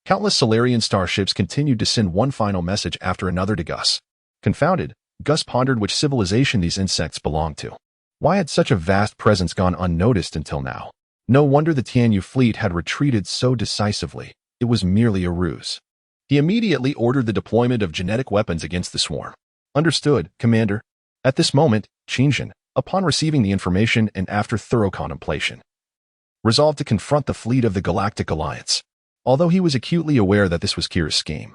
[SPEAKER 1] Countless Solarian starships continued to send one final message after another to Gus. Confounded, Gus pondered which civilization these insects belonged to. Why had such a vast presence gone unnoticed until now? No wonder the Tianyu fleet had retreated so decisively. It was merely a ruse. He immediately ordered the deployment of genetic weapons against the swarm. "Understood, Commander." At this moment, Qingjin, upon receiving the information and after thorough contemplation, resolved to confront the fleet of the Galactic Alliance. Although he was acutely aware that this was Kira's scheme,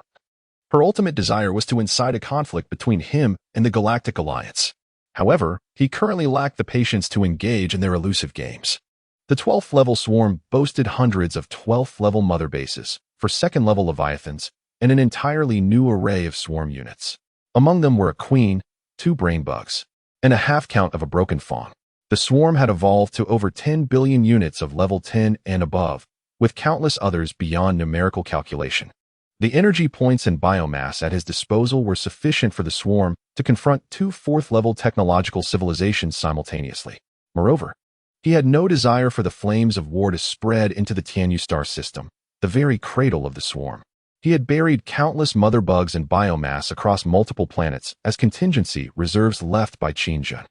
[SPEAKER 1] her ultimate desire was to incite a conflict between him and the Galactic Alliance. However, he currently lacked the patience to engage in their elusive games. The 12th level swarm boasted hundreds of 12th level mother bases for second level Leviathans and an entirely new array of swarm units. Among them were a queen, 2 brain bugs, and a half count of a broken fawn. The swarm had evolved to over 10 billion units of level 10 and above, with countless others beyond numerical calculation. The energy points and biomass at his disposal were sufficient for the swarm to confront 2 4th-level technological civilizations simultaneously. Moreover, he had no desire for the flames of war to spread into the Tianyu star system, the very cradle of the swarm. He had buried countless mother bugs and biomass across multiple planets as contingency reserves left by Qingjin.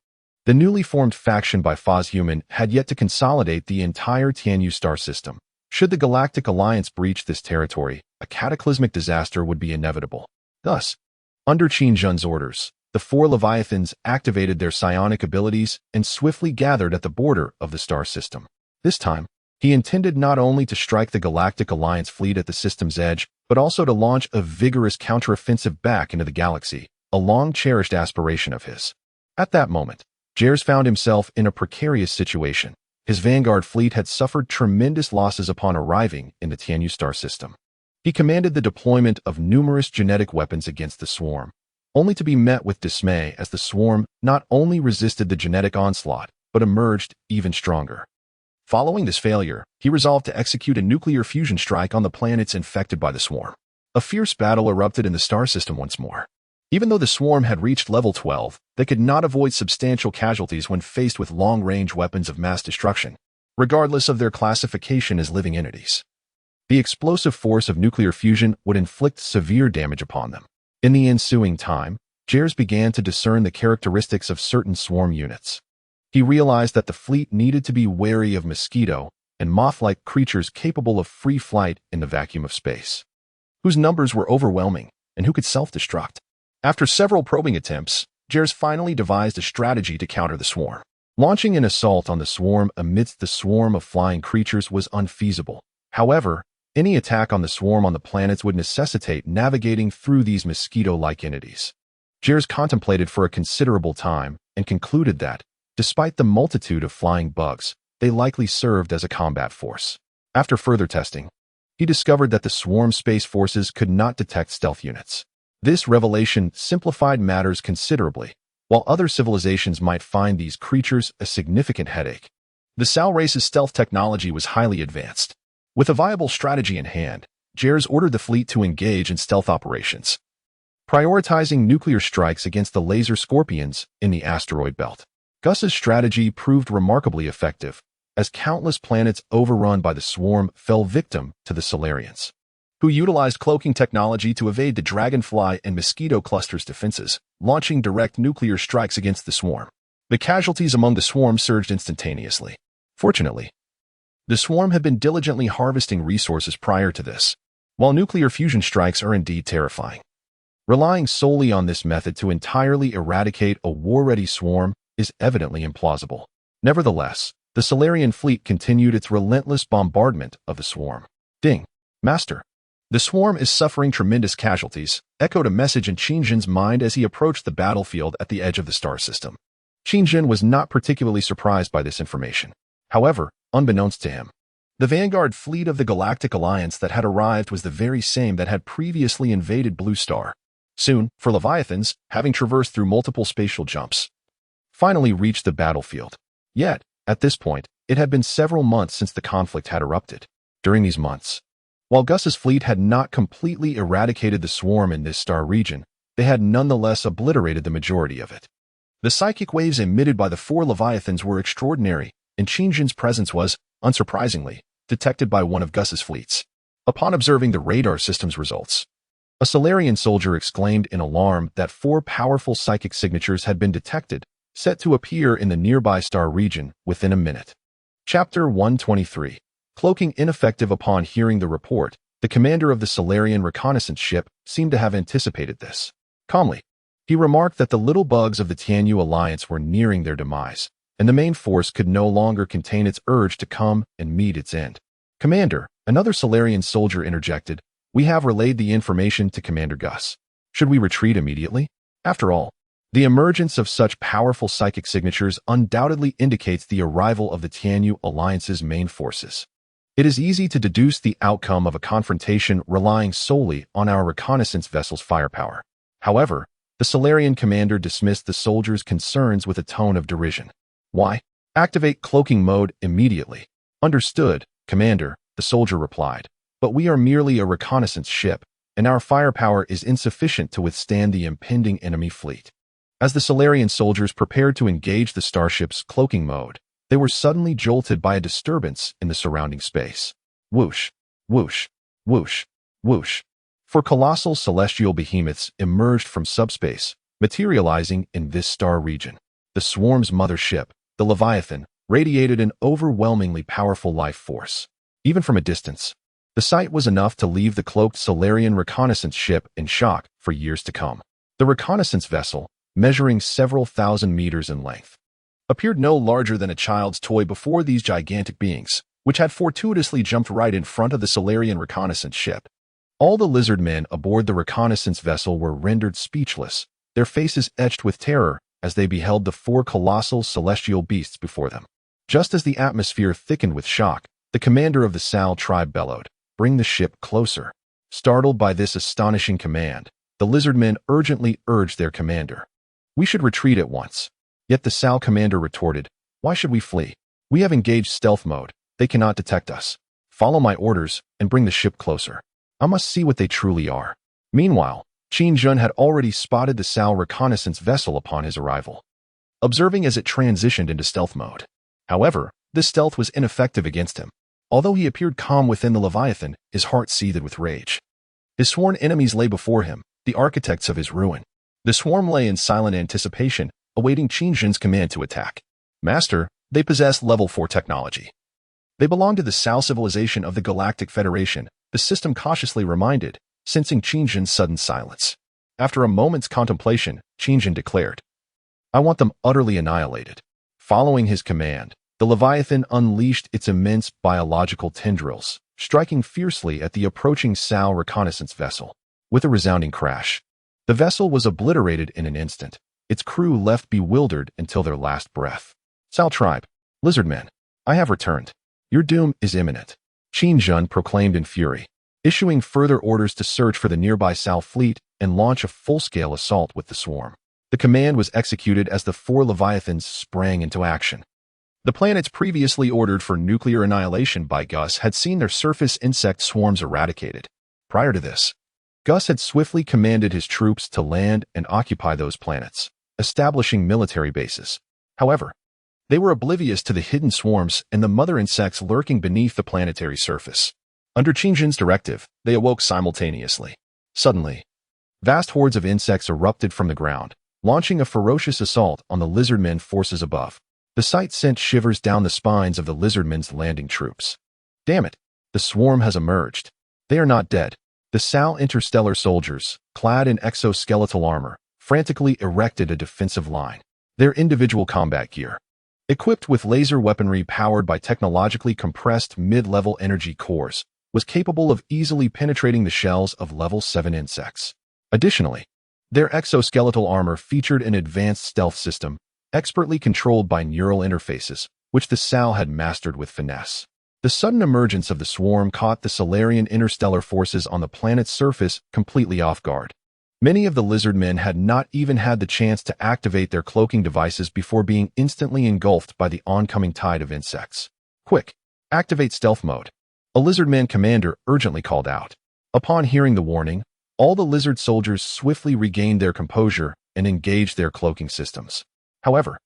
[SPEAKER 1] The newly formed faction by Fozhuman had yet to consolidate the entire Tianyu star system. Should the Galactic Alliance breach this territory, a cataclysmic disaster would be inevitable. Thus, under Qingjun's orders, the 4 Leviathans activated their psionic abilities and swiftly gathered at the border of the star system. This time, he intended not only to strike the Galactic Alliance fleet at the system's edge, but also to launch a vigorous counteroffensive back into the galaxy, a long-cherished aspiration of his. At that moment, Jers found himself in a precarious situation. His vanguard fleet had suffered tremendous losses upon arriving in the Tianyu star system. He commanded the deployment of numerous genetic weapons against the swarm, only to be met with dismay as the swarm not only resisted the genetic onslaught, but emerged even stronger. Following this failure, he resolved to execute a nuclear fusion strike on the planets infected by the swarm. A fierce battle erupted in the star system once more. Even though the swarm had reached level 12, they could not avoid substantial casualties when faced with long-range weapons of mass destruction, regardless of their classification as living entities. The explosive force of nuclear fusion would inflict severe damage upon them. In the ensuing time, Jers began to discern the characteristics of certain swarm units. He realized that the fleet needed to be wary of mosquito and moth-like creatures capable of free flight in the vacuum of space, whose numbers were overwhelming and who could self-destruct. After several probing attempts, Jers finally devised a strategy to counter the swarm. Launching an assault on the swarm amidst the swarm of flying creatures was unfeasible. However, any attack on the swarm on the planets would necessitate navigating through these mosquito-like entities. Jers contemplated for a considerable time and concluded that, despite the multitude of flying bugs, they likely served as a combat force. After further testing, he discovered that the swarm space forces could not detect stealth units. This revelation simplified matters considerably. While other civilizations might find these creatures a significant headache, the Sal race's stealth technology was highly advanced. With a viable strategy in hand, Jers ordered the fleet to engage in stealth operations, prioritizing nuclear strikes against the laser scorpions in the asteroid belt. Gus's strategy proved remarkably effective, as countless planets overrun by the swarm fell victim to the Solarians, who utilized cloaking technology to evade the dragonfly and mosquito cluster's defenses, launching direct nuclear strikes against the swarm. The casualties among the swarm surged instantaneously. Fortunately, the swarm had been diligently harvesting resources prior to this. While nuclear fusion strikes are indeed terrifying, relying solely on this method to entirely eradicate a war-ready swarm is evidently implausible. Nevertheless, the Solarian fleet continued its relentless bombardment of the swarm. Ding! Master! The swarm is suffering tremendous casualties, echoed a message in Qingjin's mind as he approached the battlefield at the edge of the star system. Qingjin was not particularly surprised by this information. However, unbeknownst to him, the vanguard fleet of the Galactic Alliance that had arrived was the very same that had previously invaded Blue Star. Soon, for Leviathans, having traversed through multiple spatial jumps, finally reached the battlefield. Yet, at this point, it had been several months since the conflict had erupted. During these months, while Gus's fleet had not completely eradicated the swarm in this star region, they had nonetheless obliterated the majority of it. The psychic waves emitted by the four Leviathans were extraordinary, and Qingjin's presence was, unsurprisingly, detected by one of Gus's fleets. Upon observing the radar system's results, a Solarian soldier exclaimed in alarm that 4 powerful psychic signatures had been detected, set to appear in the nearby star region within a minute. Chapter 123. Cloaking ineffective. Upon hearing the report, the commander of the Solarian reconnaissance ship seemed to have anticipated this. Calmly, he remarked that the little bugs of the Tianyu Alliance were nearing their demise, and the main force could no longer contain its urge to come and meet its end. Commander, another Solarian soldier interjected, we have relayed the information to Commander Gus. Should we retreat immediately? After all, the emergence of such powerful psychic signatures undoubtedly indicates the arrival of the Tianyu Alliance's main forces. It is easy to deduce the outcome of a confrontation relying solely on our reconnaissance vessel's firepower. However, the Solarian commander dismissed the soldiers' concerns with a tone of derision. Why? Activate cloaking mode immediately. Understood, Commander, the soldier replied. But we are merely a reconnaissance ship, and our firepower is insufficient to withstand the impending enemy fleet. As the Solarian soldiers prepared to engage the starship's cloaking mode, they were suddenly jolted by a disturbance in the surrounding space. Whoosh, whoosh, whoosh, whoosh. 4 colossal celestial behemoths emerged from subspace, materializing in this star region. The swarm's mother ship, the Leviathan, radiated an overwhelmingly powerful life force. Even from a distance, the sight was enough to leave the cloaked Solarian reconnaissance ship in shock for years to come. The reconnaissance vessel, measuring several thousand meters in length, appeared no larger than a child's toy before these gigantic beings, which had fortuitously jumped right in front of the Solarian reconnaissance ship. All the lizard men aboard the reconnaissance vessel were rendered speechless, their faces etched with terror as they beheld the 4 colossal celestial beasts before them. Just as the atmosphere thickened with shock, the commander of the Sal tribe bellowed, "Bring the ship closer." Startled by this astonishing command, the lizard men urgently urged their commander, "We should retreat at once." Yet the Sal commander retorted, "Why should we flee? We have engaged stealth mode. They cannot detect us. Follow my orders and bring the ship closer. I must see what they truly are." Meanwhile, Qingjin had already spotted the Sal reconnaissance vessel upon his arrival, observing as it transitioned into stealth mode. However, this stealth was ineffective against him. Although he appeared calm within the Leviathan, his heart seethed with rage. His sworn enemies lay before him, the architects of his ruin. The swarm lay in silent anticipation, awaiting Qingjin's command to attack. Master, they possess level 4 technology. They belong to the Sao civilization of the Galactic Federation, the system cautiously reminded, sensing Qingjin's sudden silence. After a moment's contemplation, Qingjin declared, I want them utterly annihilated. Following his command, the Leviathan unleashed its immense biological tendrils, striking fiercely at the approaching Sao reconnaissance vessel. With a resounding crash, the vessel was obliterated in an instant, its crew left bewildered until their last breath. Sao tribe, lizardmen, I have returned. Your doom is imminent, Qingjin proclaimed in fury, issuing further orders to search for the nearby Sao fleet and launch a full-scale assault with the swarm. The command was executed as the 4 Leviathans sprang into action. The planets previously ordered for nuclear annihilation by Gus had seen their surface insect swarms eradicated. Prior to this, Gus had swiftly commanded his troops to land and occupy those planets, establishing military bases. However, they were oblivious to the hidden swarms and the mother insects lurking beneath the planetary surface. Under Qingjin's directive, they awoke simultaneously. Suddenly, vast hordes of insects erupted from the ground, launching a ferocious assault on the lizardmen forces above. The sight sent shivers down the spines of the lizardmen's landing troops. Damn it, the swarm has emerged. They are not dead. The Sao interstellar soldiers, clad in exoskeletal armor, frantically erected a defensive line. Their individual combat gear, equipped with laser weaponry powered by technologically compressed mid-level energy cores, was capable of easily penetrating the shells of level 7 insects. Additionally, their exoskeletal armor featured an advanced stealth system, expertly controlled by neural interfaces, which the Sao had mastered with finesse. The sudden emergence of the swarm caught the Solarian interstellar forces on the planet's surface completely off guard. Many of the lizardmen had not even had the chance to activate their cloaking devices before being instantly engulfed by the oncoming tide of insects. Quick, activate stealth mode, a lizardman commander urgently called out. Upon hearing the warning, all the lizard soldiers swiftly regained their composure and engaged their cloaking systems. However,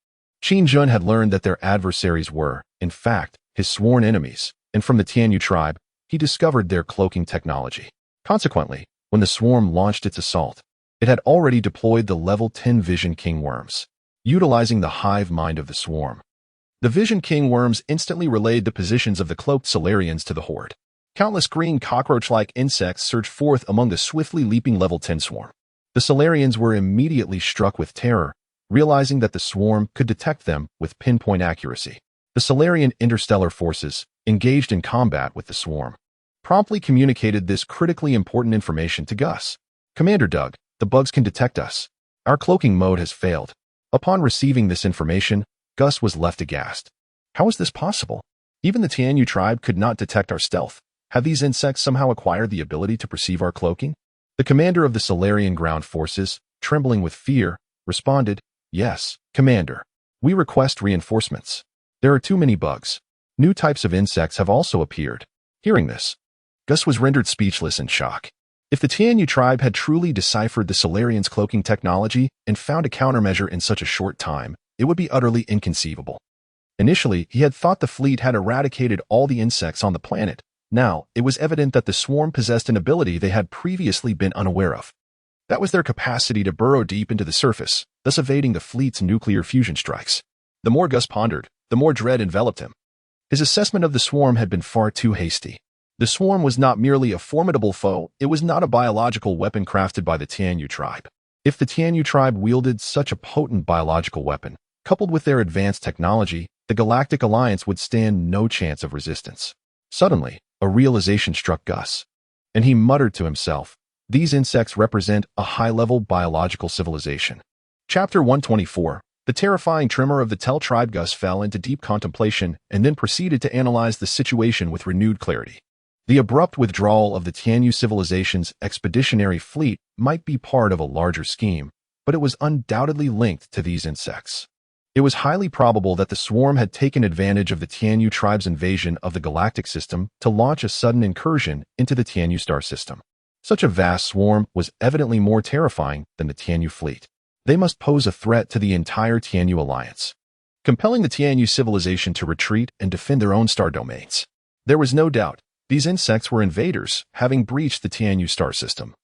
[SPEAKER 1] Qingjin had learned that their adversaries were, in fact, his sworn enemies, and from the Tianyu tribe, he discovered their cloaking technology. Consequently, when the swarm launched its assault, it had already deployed the level 10 Vision King worms, utilizing the hive mind of the swarm. The Vision King worms instantly relayed the positions of the cloaked Solarians to the horde. Countless green cockroach-like insects surged forth among the swiftly leaping level 10 swarm. The Solarians were immediately struck with terror, realizing that the swarm could detect them with pinpoint accuracy. The Solarian interstellar forces, engaged in combat with the swarm, promptly communicated this critically important information to Gus. Commander Doug, the bugs can detect us. Our cloaking mode has failed. Upon receiving this information, Gus was left aghast. How is this possible? Even the Tianyu tribe could not detect our stealth. Have these insects somehow acquired the ability to perceive our cloaking? The commander of the Solarian ground forces, trembling with fear, responded, Yes, Commander. We request reinforcements. There are too many bugs. New types of insects have also appeared. Hearing this, Gus was rendered speechless in shock. If the Tianyu tribe had truly deciphered the Solarians' cloaking technology and found a countermeasure in such a short time, it would be utterly inconceivable. Initially, he had thought the fleet had eradicated all the insects on the planet. Now, it was evident that the swarm possessed an ability they had previously been unaware of. That was their capacity to burrow deep into the surface, thus evading the fleet's nuclear fusion strikes. The more Gus pondered, the more dread enveloped him. His assessment of the swarm had been far too hasty. The swarm was not merely a formidable foe, it was not a biological weapon crafted by the Tianyu tribe. If the Tianyu tribe wielded such a potent biological weapon, coupled with their advanced technology, the Galactic Alliance would stand no chance of resistance. Suddenly, a realization struck Gus, and he muttered to himself, These insects represent a high-level biological civilization. Chapter 124. The terrifying tremor of the Tell tribe. Gus fell into deep contemplation and then proceeded to analyze the situation with renewed clarity. The abrupt withdrawal of the Tianyu civilization's expeditionary fleet might be part of a larger scheme, but it was undoubtedly linked to these insects. It was highly probable that the swarm had taken advantage of the Tianyu tribe's invasion of the galactic system to launch a sudden incursion into the Tianyu star system. Such a vast swarm was evidently more terrifying than the Tianyu fleet. They must pose a threat to the entire Tianyu alliance, compelling the Tianyu civilization to retreat and defend their own star domains. There was no doubt these insects were invaders, having breached the Tianyu star system.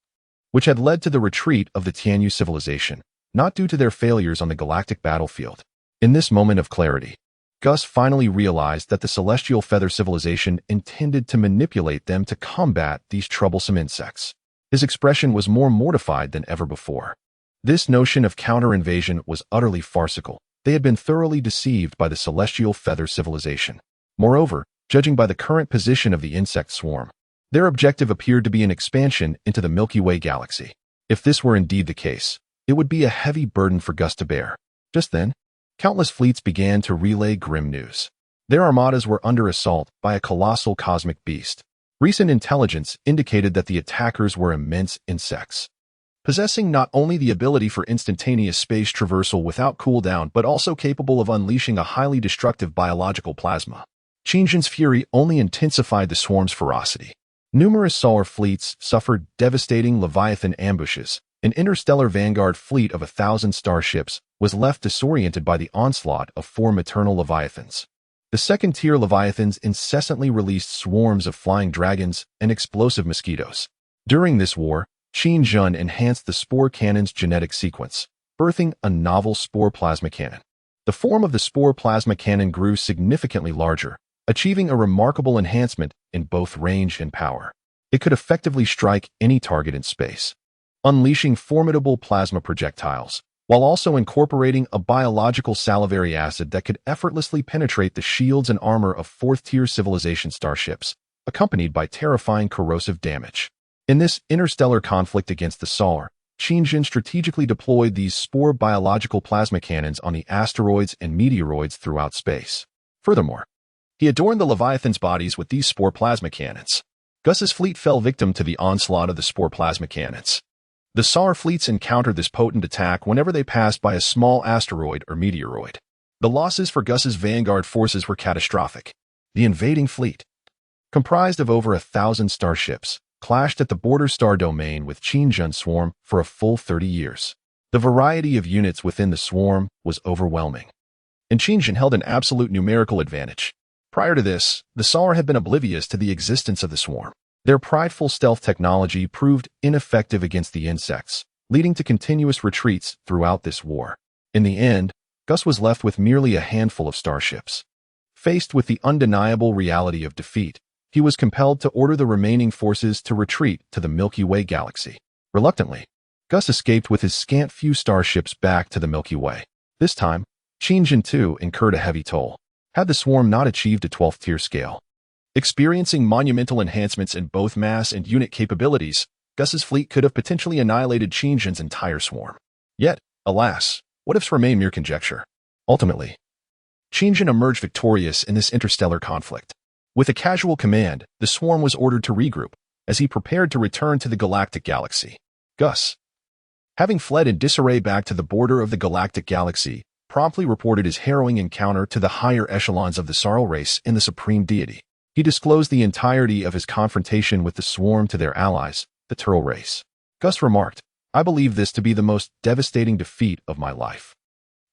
[SPEAKER 1] which had led to the retreat of the Tianyu civilization, not due to their failures on the galactic battlefield. In this moment of clarity, Gus finally realized that the Celestial Feather Civilization intended to manipulate them to combat these troublesome insects. His expression was more mortified than ever before. This notion of counter-invasion was utterly farcical. They had been thoroughly deceived by the Celestial Feather Civilization. Moreover, judging by the current position of the insect swarm, their objective appeared to be an expansion into the Milky Way galaxy. If this were indeed the case, it would be a heavy burden for Gus to bear. Just then, countless fleets began to relay grim news. Their armadas were under assault by a colossal cosmic beast. Recent intelligence indicated that the attackers were immense insects, possessing not only the ability for instantaneous space traversal without cooldown but also capable of unleashing a highly destructive biological plasma. Qingjin's fury only intensified the swarm's ferocity. Numerous solar fleets suffered devastating Leviathan ambushes. An interstellar vanguard fleet of 1,000 starships was left disoriented by the onslaught of 4 maternal Leviathans. The second-tier Leviathans incessantly released swarms of flying dragons and explosive mosquitoes. During this war, Qingjin enhanced the spore cannon's genetic sequence, birthing a novel spore plasma cannon. The form of the spore plasma cannon grew significantly larger, achieving a remarkable enhancement in both range and power. It could effectively strike any target in space, unleashing formidable plasma projectiles, while also incorporating a biological salivary acid that could effortlessly penetrate the shields and armor of 4th-tier civilization starships, accompanied by terrifying corrosive damage. In this interstellar conflict against the Tsar, Qingjin strategically deployed these spore biological plasma cannons on the asteroids and meteoroids throughout space. Furthermore, he adorned the Leviathan's bodies with these spore plasma cannons. Gus's fleet fell victim to the onslaught of the spore plasma cannons. The Tsar fleets encountered this potent attack whenever they passed by a small asteroid or meteoroid. The losses for Gus's vanguard forces were catastrophic. The invading fleet, comprised of over 1,000 starships, clashed at the border star domain with Qingjin's swarm for a full 30 years. The variety of units within the swarm was overwhelming, and Qingjin held an absolute numerical advantage. Prior to this, the Tsar had been oblivious to the existence of the swarm. Their prideful stealth technology proved ineffective against the insects, leading to continuous retreats throughout this war. In the end, Gus was left with merely a handful of starships. Faced with the undeniable reality of defeat, he was compelled to order the remaining forces to retreat to the Milky Way galaxy. Reluctantly, Gus escaped with his scant few starships back to the Milky Way. This time, Qingjin too incurred a heavy toll, had the swarm not achieved a 12th-tier scale. Experiencing monumental enhancements in both mass and unit capabilities, Gus's fleet could have potentially annihilated Qingjin's entire swarm. Yet, alas, what-ifs remain mere conjecture. Ultimately, Qingjin emerged victorious in this interstellar conflict. With a casual command, the swarm was ordered to regroup as he prepared to return to the Galactic galaxy. Gus, having fled in disarray back to the border of the Galactic galaxy, promptly reported his harrowing encounter to the higher echelons of the Sarl race and the Supreme Deity. He disclosed the entirety of his confrontation with the swarm to their allies, the Turtle race. Gus remarked, "I believe this to be the most devastating defeat of my life.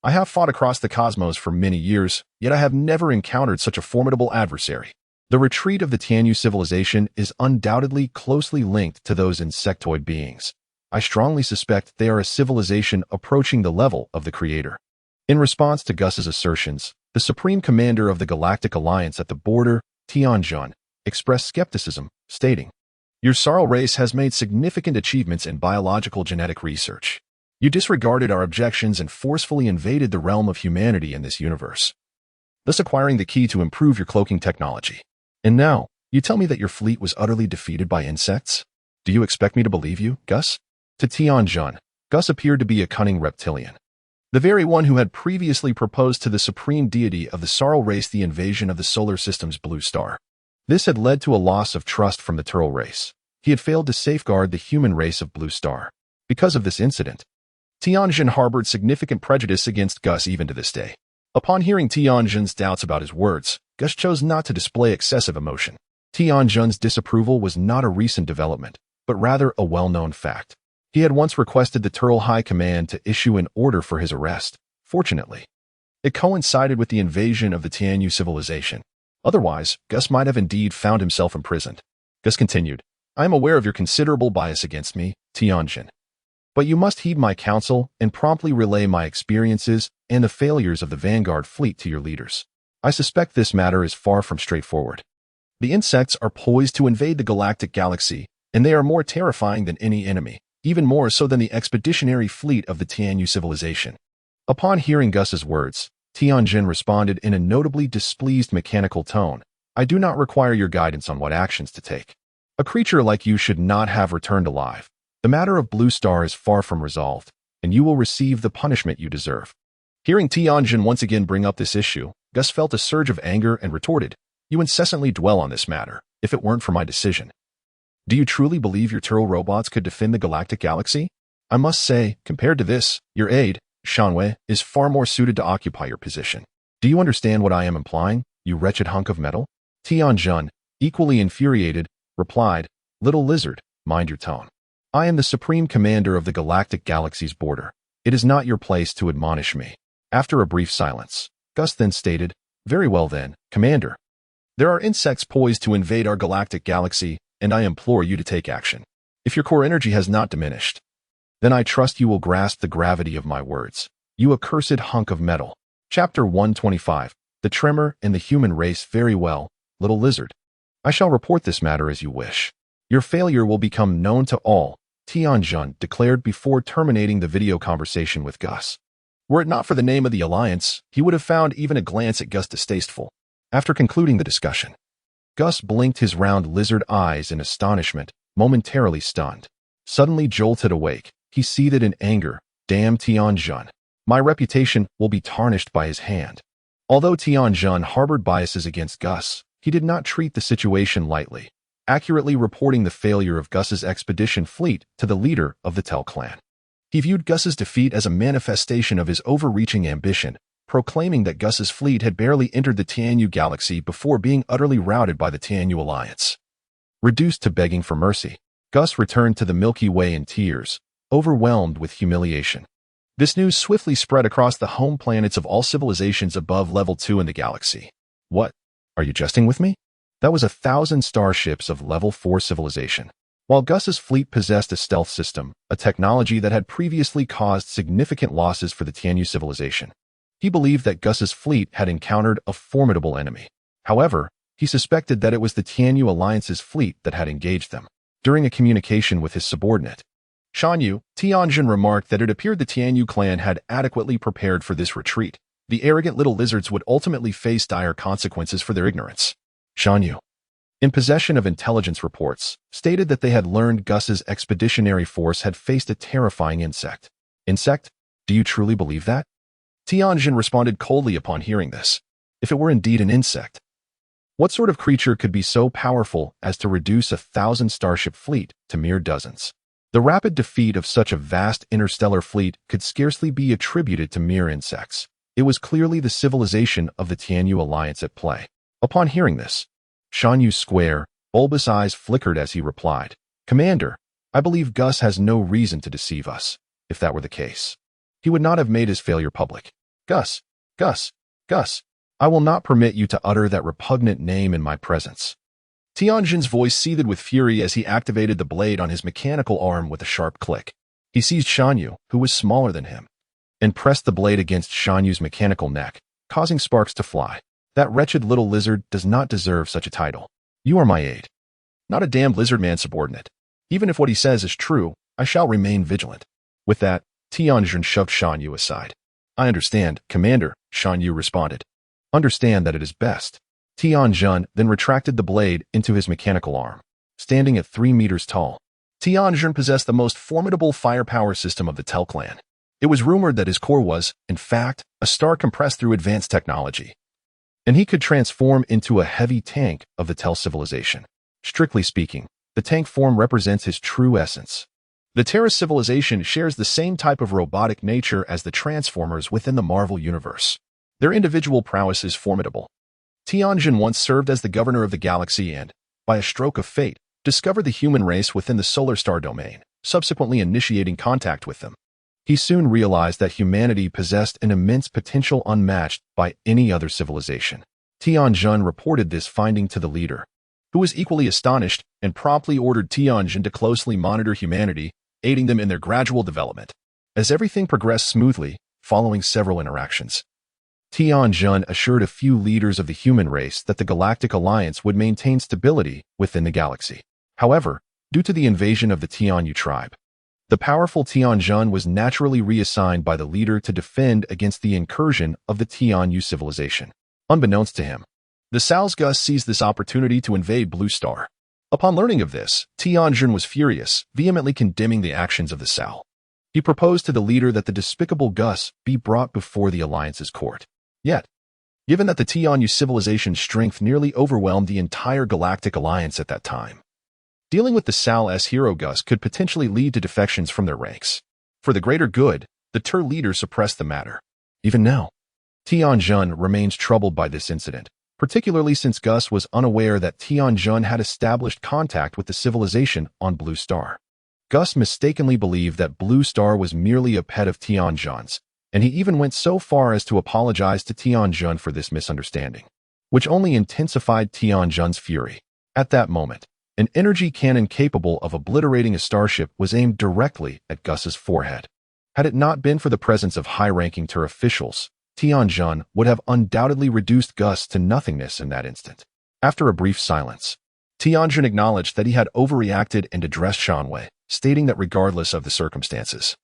[SPEAKER 1] I have fought across the cosmos for many years, yet I have never encountered such a formidable adversary. The retreat of the Tianyu civilization is undoubtedly closely linked to those insectoid beings. I strongly suspect they are a civilization approaching the level of the Creator." In response to Gus's assertions, the Supreme Commander of the Galactic Alliance at the border, Tianjin, expressed skepticism, stating, "Your Sarl race has made significant achievements in biological genetic research. You disregarded our objections and forcefully invaded the realm of humanity in this universe, thus acquiring the key to improve your cloaking technology. And now, you tell me that your fleet was utterly defeated by insects? Do you expect me to believe you, Gus?" To Tianjin, Gus appeared to be a cunning reptilian, the very one who had previously proposed to the supreme deity of the Sarl race the invasion of the solar system's blue star. This had led to a loss of trust from the Turtle race. He had failed to safeguard the human race of Blue Star. Because of this incident, Tianjin harbored significant prejudice against Gus even to this day. Upon hearing Tianjin's doubts about his words, Gus chose not to display excessive emotion. Tianjin's disapproval was not a recent development, but rather a well-known fact. He had once requested the Turtle High Command to issue an order for his arrest. Fortunately, it coincided with the invasion of the Tianyu civilization. Otherwise, Gus might have indeed found himself imprisoned. Gus continued, "I am aware of your considerable bias against me, Tianjin. But you must heed my counsel and promptly relay my experiences and the failures of the Vanguard fleet to your leaders. I suspect this matter is far from straightforward. The insects are poised to invade the galactic galaxy, and they are more terrifying than any enemy, even more so than the expeditionary fleet of the Tianyu civilization. Upon hearing Gus's words, Tianjin responded in a notably displeased mechanical tone. I do not require your guidance on what actions to take. A creature like you should not have returned alive. The matter of Blue Star is far from resolved, and you will receive the punishment you deserve. Hearing Tianjin once again bring up this issue, Gus felt a surge of anger and retorted, You incessantly dwell on this matter, if it weren't for my decision. Do you truly believe your Turo robots could defend the galactic galaxy? I must say, compared to this, your aide, Shanwei, is far more suited to occupy your position. Do you understand what I am implying, you wretched hunk of metal? Tianjin, equally infuriated, replied, Little lizard, mind your tone. I am the supreme commander of the galactic galaxy's border. It is not your place to admonish me. After a brief silence, Gus then stated, Very well then, Commander. There are insects poised to invade our galactic galaxy, and I implore you to take action. If your core energy has not diminished, then I trust you will grasp the gravity of my words. You accursed hunk of metal. Chapter 125. The Tremor and the Human Race. Very well, little lizard. I shall report this matter as you wish. Your failure will become known to all, Tianjin declared before terminating the video conversation with Gus. Were it not for the name of the Alliance, he would have found even a glance at Gus distasteful. After concluding the discussion, Gus blinked his round lizard eyes in astonishment, momentarily stunned. Suddenly jolted awake, he seethed in anger. Damn Tianjin. My reputation will be tarnished by his hand. Although Tianjin harbored biases against Gus, he did not treat the situation lightly, accurately reporting the failure of Gus's expedition fleet to the leader of the Tel clan. He viewed Gus's defeat as a manifestation of his overreaching ambition, proclaiming that Gus's fleet had barely entered the Tianyu galaxy before being utterly routed by the Tianyu alliance. Reduced to begging for mercy, Gus returned to the Milky Way in tears, overwhelmed with humiliation. This news swiftly spread across the home planets of all civilizations above level 2 in the galaxy. What? Are you jesting with me? That was 1,000 starships of level 4 civilization. While Gus's fleet possessed a stealth system, a technology that had previously caused significant losses for the Tianyu civilization, he believed that Gus's fleet had encountered a formidable enemy. However, he suspected that it was the Tianyu alliance's fleet that had engaged them. During a communication with his subordinate, Shanyu, Tianjin remarked that it appeared the Tianyu clan had adequately prepared for this retreat. The arrogant little lizards would ultimately face dire consequences for their ignorance. Shanyu, in possession of intelligence reports, stated that they had learned Gus's expeditionary force had faced a terrifying insect. Insect? Do you truly believe that? Tianjin responded coldly upon hearing this. If it were indeed an insect, what sort of creature could be so powerful as to reduce 1,000 starship fleet to mere dozens? The rapid defeat of such a vast interstellar fleet could scarcely be attributed to mere insects. It was clearly the civilization of the Tianyu alliance at play. Upon hearing this, Shanyu's square, bulbous eyes flickered as he replied, Commander, I believe Gus has no reason to deceive us. If that were the case, he would not have made his failure public. Gus, Gus, Gus, I will not permit you to utter that repugnant name in my presence. Tianjin's voice seethed with fury as he activated the blade on his mechanical arm with a sharp click. He seized Shanyu, who was smaller than him, and pressed the blade against Shanyu's mechanical neck, causing sparks to fly. That wretched little lizard does not deserve such a title. You are my aide, not a damned lizard man subordinate. Even if what he says is true, I shall remain vigilant. With that, Tianjin shoved Shanyu aside. I understand, Commander, Shanyu responded. Understand that it is best. Tianjin then retracted the blade into his mechanical arm. Standing at 3 meters tall, Tianjin possessed the most formidable firepower system of the Tel clan. It was rumored that his core was, in fact, a star compressed through advanced technology, and he could transform into a heavy tank of the Tel civilization. Strictly speaking, the tank form represents his true essence. The Terra civilization shares the same type of robotic nature as the Transformers within the Marvel universe. Their individual prowess is formidable. Tianjin once served as the governor of the galaxy and, by a stroke of fate, discovered the human race within the solar star domain, subsequently initiating contact with them. He soon realized that humanity possessed an immense potential unmatched by any other civilization. Tianjin reported this finding to the leader, who was equally astonished and promptly ordered Tianjin to closely monitor humanity aiding them in their gradual development. As everything progressed smoothly, following several interactions, Tianjun assured a few leaders of the human race that the Galactic Alliance would maintain stability within the galaxy. However, due to the invasion of the Tianyu tribe, the powerful Tianjun was naturally reassigned by the leader to defend against the incursion of the Tianyu civilization. Unbeknownst to him, the Sal's Gus seized this opportunity to invade Blue Star. Upon learning of this, Tianjun was furious, vehemently condemning the actions of the Sal. He proposed to the leader that the despicable Gus be brought before the Alliance's court. Yet, given that the Tianyu civilization's strength nearly overwhelmed the entire Galactic Alliance at that time, dealing with the Sal's hero Gus could potentially lead to defections from their ranks. For the greater good, the Tur leader suppressed the matter. Even now, Tianjun remains troubled by this incident, particularly since Gus was unaware that Tianjun had established contact with the civilization on Blue Star. Gus mistakenly believed that Blue Star was merely a pet of Tianjun's, and he even went so far as to apologize to Tianjun for this misunderstanding, which only intensified Tianjun's fury. At that moment, an energy cannon capable of obliterating a starship was aimed directly at Gus's forehead. Had it not been for the presence of high-ranking Tur officials, Tianjun would have undoubtedly reduced Gus to nothingness in that instant. After a brief silence, Tianjun acknowledged that he had overreacted and addressed Shanwei, stating that regardless of the circumstances,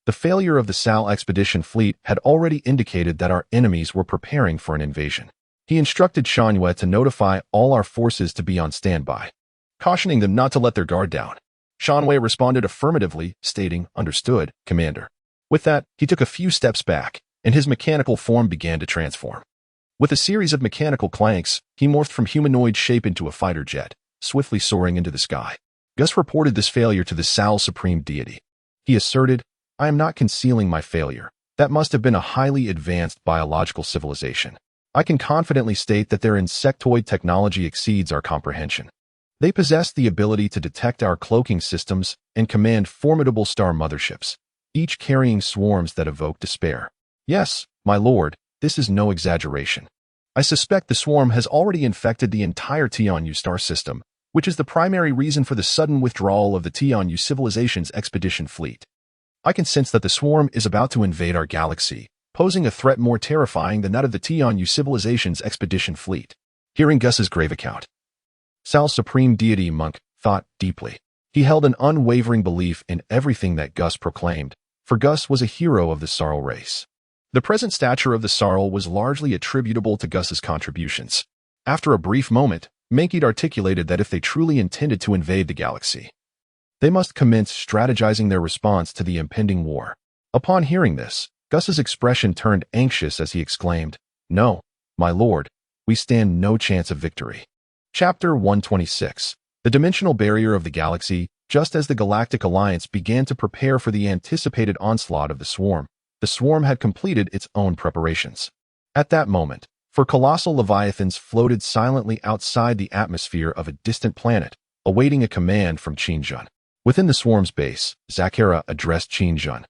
[SPEAKER 1] the failure of the Sal expedition fleet had already indicated that our enemies were preparing for an invasion. He instructed Shanwei to notify all our forces to be on standby, cautioning them not to let their guard down. Shanwei responded affirmatively, stating, "Understood, Commander." With that, he took a few steps back, and his mechanical form began to transform. With a series of mechanical clanks, he morphed from humanoid shape into a fighter jet, swiftly soaring into the sky. Gus reported this failure to the Sal Supreme Deity. He asserted, "I am not concealing my failure. That must have been a highly advanced biological civilization. I can confidently state that their insectoid technology exceeds our comprehension. They possess the ability to detect our cloaking systems and command formidable star motherships, each carrying swarms that evoke despair. Yes, my lord, this is no exaggeration. I suspect the swarm has already infected the entire Tianyu star system, which is the primary reason for the sudden withdrawal of the Tianyu civilization's expedition fleet. I can sense that the swarm is about to invade our galaxy, posing a threat more terrifying than that of the Tianyu civilization's expedition fleet." Hearing Gus's grave account, Sal's Supreme Deity Monk thought deeply. He held an unwavering belief in everything that Gus proclaimed, for Gus was a hero of the Sarl race. The present stature of the Sarl was largely attributable to Gus's contributions. After a brief moment, manhwaedit articulated that if they truly intended to invade the galaxy, they must commence strategizing their response to the impending war. Upon hearing this, Gus's expression turned anxious as he exclaimed, "No, my lord, we stand no chance of victory." Chapter 126. The Dimensional Barrier of the Galaxy. Just as the Galactic Alliance began to prepare for the anticipated onslaught of the Swarm had completed its own preparations. At that moment, four colossal leviathans floated silently outside the atmosphere of a distant planet, awaiting a command from Qinjun. Within the Swarm's base, Zakera addressed Qinjun,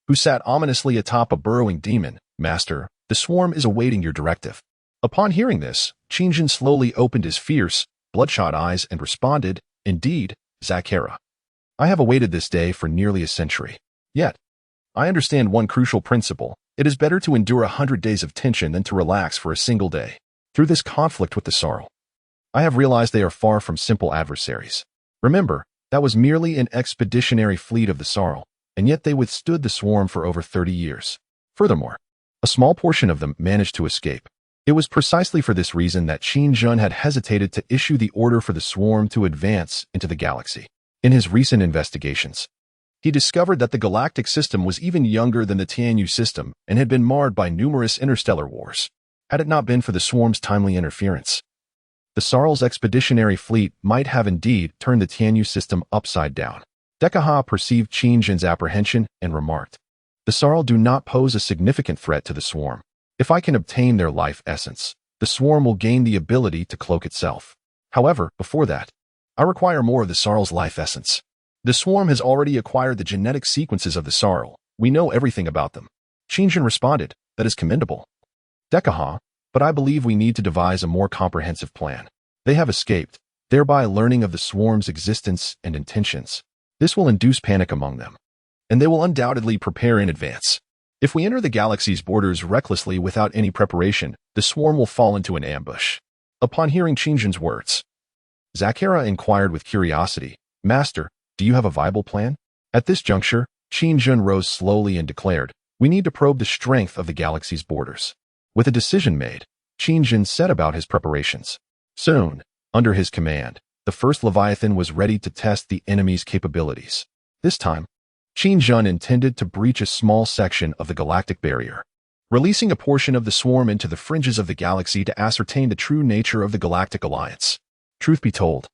[SPEAKER 1] who sat ominously atop a burrowing demon. "Master, the Swarm is awaiting your directive." Upon hearing this, Qinjun slowly opened his fierce, bloodshot eyes and responded, "Indeed, Zakera. I have awaited this day for nearly a century. Yet, I understand one crucial principle. It is better to endure 100 days of tension than to relax for a single day. Through this conflict with the Sarl, I have realized they are far from simple adversaries. Remember, that was merely an expeditionary fleet of the Sarl, and yet they withstood the Swarm for over 30 years. Furthermore, a small portion of them managed to escape. It was precisely for this reason that Qinjun had hesitated to issue the order for the Swarm to advance into the galaxy. In his recent investigations, he discovered that the galactic system was even younger than the Tianyu system and had been marred by numerous interstellar wars. Had it not been for the Swarm's timely interference, the Sarl's expeditionary fleet might have indeed turned the Tianyu system upside down. Dekaha perceived Qinjun's apprehension and remarked, "The Sarl do not pose a significant threat to the Swarm. If I can obtain their life essence, the Swarm will gain the ability to cloak itself. However, before that, I require more of the Sarl's life essence. The Swarm has already acquired the genetic sequences of the Sarl. We know everything about them." Qinjun responded, "That is commendable, Dekaha, but I believe we need to devise a more comprehensive plan. They have escaped, thereby learning of the Swarm's existence and intentions. This will induce panic among them, and they will undoubtedly prepare in advance. If we enter the galaxy's borders recklessly without any preparation, the swarm will fall into an ambush. Upon hearing Qingjun's words, Zakera inquired with curiosity, Master, do you have a viable plan? At this juncture, Qingjun rose slowly and declared, we need to probe the strength of the galaxy's borders. With a decision made, Qingjun set about his preparations. Soon, under his command, the first Leviathan was ready to test the enemy's capabilities. This time, Qingjun intended to breach a small section of the galactic barrier, releasing a portion of the swarm into the fringes of the galaxy to ascertain the true nature of the Galactic Alliance. Truth be told,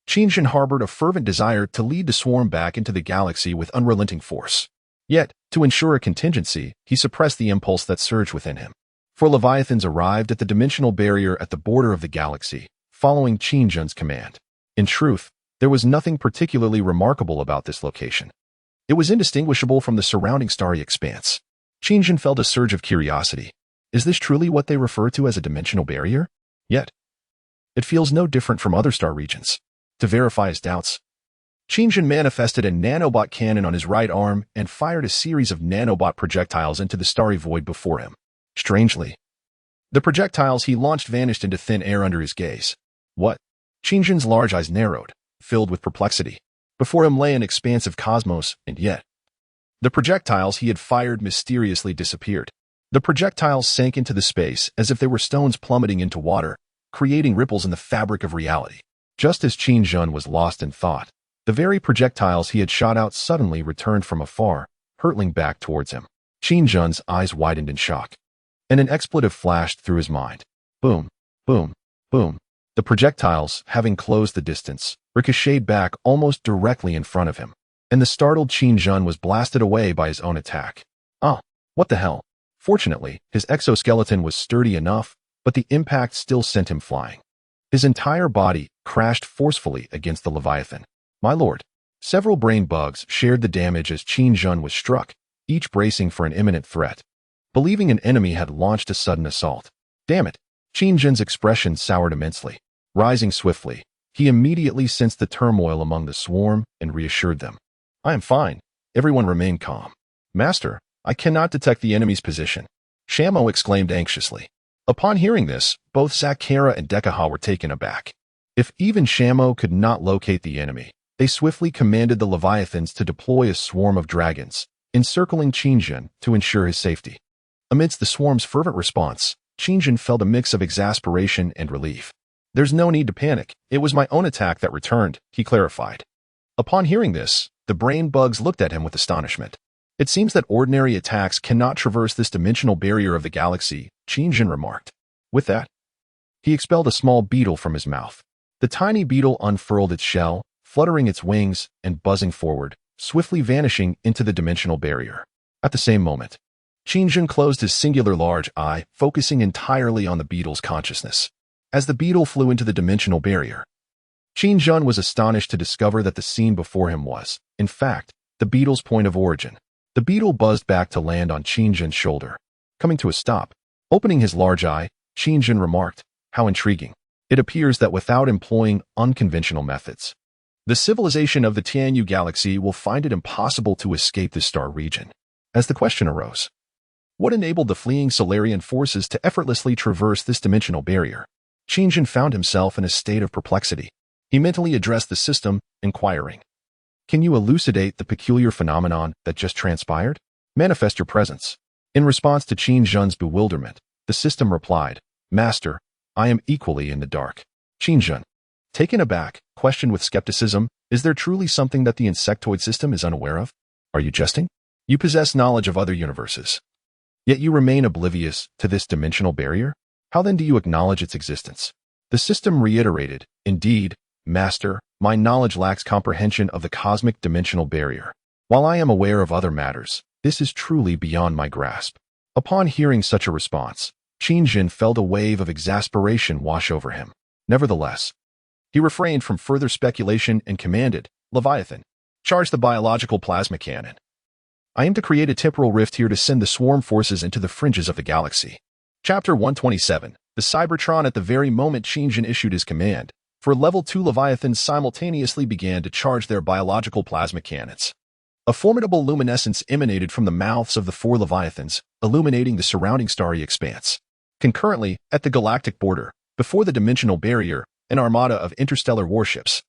[SPEAKER 1] Qingjun harbored a fervent desire to lead the swarm back into the galaxy with unrelenting force. Yet, to ensure a contingency, he suppressed the impulse that surged within him. Four Leviathans arrived at the dimensional barrier at the border of the galaxy, following Qingjun's command. In truth, there was nothing particularly remarkable about this location. It was indistinguishable from the surrounding starry expanse. Qingjun felt a surge of curiosity. Is this truly what they refer to as a dimensional barrier? Yet, it feels no different from other star regions. To verify his doubts, Qingjun manifested a nanobot cannon on his right arm and fired a series of nanobot projectiles into the starry void before him. Strangely, the projectiles he launched vanished into thin air under his gaze. What? Qingjun's large eyes narrowed, filled with perplexity. Before him lay an expansive cosmos, and yet, the projectiles he had fired mysteriously disappeared. The projectiles sank into the space as if they were stones plummeting into water, creating ripples in the fabric of reality. Just as Qingjun was lost in thought, the very projectiles he had shot out suddenly returned from afar, hurtling back towards him. Qingjun's eyes widened in shock, and an expletive flashed through his mind. Boom, boom, boom. The projectiles, having closed the distance, ricocheted back almost directly in front of him, and the startled Qingjun was blasted away by his own attack. Ah, what the hell? Fortunately, his exoskeleton was sturdy enough, but the impact still sent him flying. His entire body crashed forcefully against the Leviathan. My lord, several brain bugs shared the damage as Qingjun was struck, each bracing for an imminent threat, believing an enemy had launched a sudden assault. Damn it! Qingjun's expression soured immensely. Rising swiftly, he immediately sensed the turmoil among the swarm and reassured them. I am fine. Everyone remained calm. Master, I cannot detect the enemy's position, Shamo exclaimed anxiously. Upon hearing this, both Zakera and Dekaha were taken aback. If even Shamo could not locate the enemy, they swiftly commanded the Leviathans to deploy a swarm of dragons, encircling Qingjun to ensure his safety. Amidst the swarm's fervent response, Qingjun felt a mix of exasperation and relief. There's no need to panic. It was my own attack that returned, he clarified. Upon hearing this, the brain bugs looked at him with astonishment. It seems that ordinary attacks cannot traverse this dimensional barrier of the galaxy, Qingjun remarked. With that, he expelled a small beetle from his mouth. The tiny beetle unfurled its shell, fluttering its wings and buzzing forward, swiftly vanishing into the dimensional barrier. At the same moment, Qingjun closed his singular large eye, focusing entirely on the beetle's consciousness. As the beetle flew into the dimensional barrier, Qingjun was astonished to discover that the scene before him was, in fact, the beetle's point of origin. The beetle buzzed back to land on Qingjun's shoulder. Coming to a stop, opening his large eye, Qingjun remarked, how intriguing. It appears that without employing unconventional methods, the civilization of the Tianyu galaxy will find it impossible to escape this star region. As the question arose, what enabled the fleeing Solarian forces to effortlessly traverse this dimensional barrier? Qingjun found himself in a state of perplexity. He mentally addressed the system, inquiring, can you elucidate the peculiar phenomenon that just transpired? Manifest your presence. In response to Qingjun's bewilderment, the system replied, Master, I am equally in the dark. Qingjun, taken aback, questioned with skepticism, is there truly something that the insectoid system is unaware of? Are you jesting? You possess knowledge of other universes, yet you remain oblivious to this dimensional barrier? How then do you acknowledge its existence? The system reiterated, indeed, Master, my knowledge lacks comprehension of the cosmic dimensional barrier. While I am aware of other matters, this is truly beyond my grasp. Upon hearing such a response, Qingjun felt a wave of exasperation wash over him. Nevertheless, he refrained from further speculation and commanded, Leviathan, charge the biological plasma cannon. I aim to create a temporal rift here to send the swarm forces into the fringes of the galaxy. Chapter 127, the Cybertron. At the very moment Qingjun issued his command, for level 2 Leviathans simultaneously began to charge their biological plasma cannons. A formidable luminescence emanated from the mouths of the 4 Leviathans, illuminating the surrounding starry expanse. Concurrently, at the galactic border, before the dimensional barrier, an armada of interstellar warships,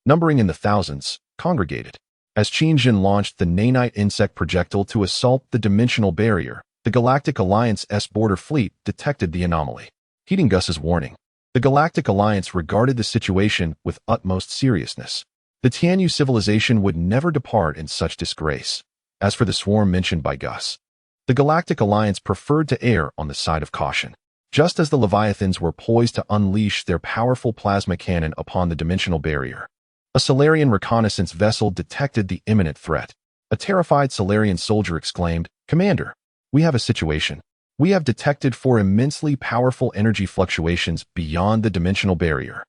[SPEAKER 1] numbering in the thousands, congregated. As Qingjin launched the nanite insect projectile to assault the dimensional barrier, the Galactic Alliance's border fleet detected the anomaly. Heeding Gus's warning, the Galactic Alliance regarded the situation with utmost seriousness. The Tianyu civilization would never depart in such disgrace. As for the swarm mentioned by Gus, the Galactic Alliance preferred to err on the side of caution. Just as the Leviathans were poised to unleash their powerful plasma cannon upon the dimensional barrier, a Solarian reconnaissance vessel detected the imminent threat. A terrified Solarian soldier exclaimed, "Commander, we have a situation. We have detected 4 immensely powerful energy fluctuations beyond the dimensional barrier."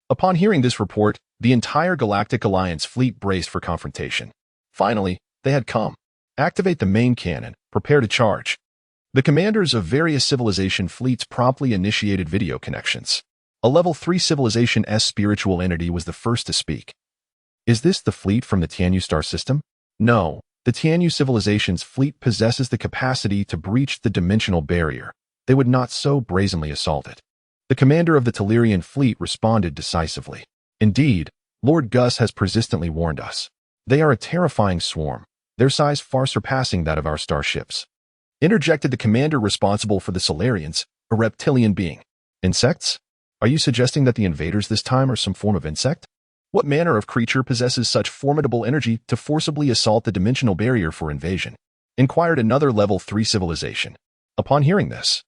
[SPEAKER 1] Upon hearing this report, the entire Galactic Alliance fleet braced for confrontation. Finally, they had come. Activate the main cannon. Prepare to charge. The commanders of various civilization fleets promptly initiated video connections. A level 3 civilization's spiritual entity was the first to speak. Is this the fleet from the Tianyu star system? No, the Tianyu civilization's fleet possesses the capacity to breach the dimensional barrier. They would not so brazenly assault it. The commander of the Tellurian fleet responded decisively. Indeed, Lord Gus has persistently warned us. They are a terrifying swarm, their size far surpassing that of our starships. Interjected the commander responsible for the Solarians, a reptilian being. Insects? Are you suggesting that the invaders this time are some form of insect? What manner of creature possesses such formidable energy to forcibly assault the dimensional barrier for invasion? Inquired another level 3 civilization. Upon hearing this,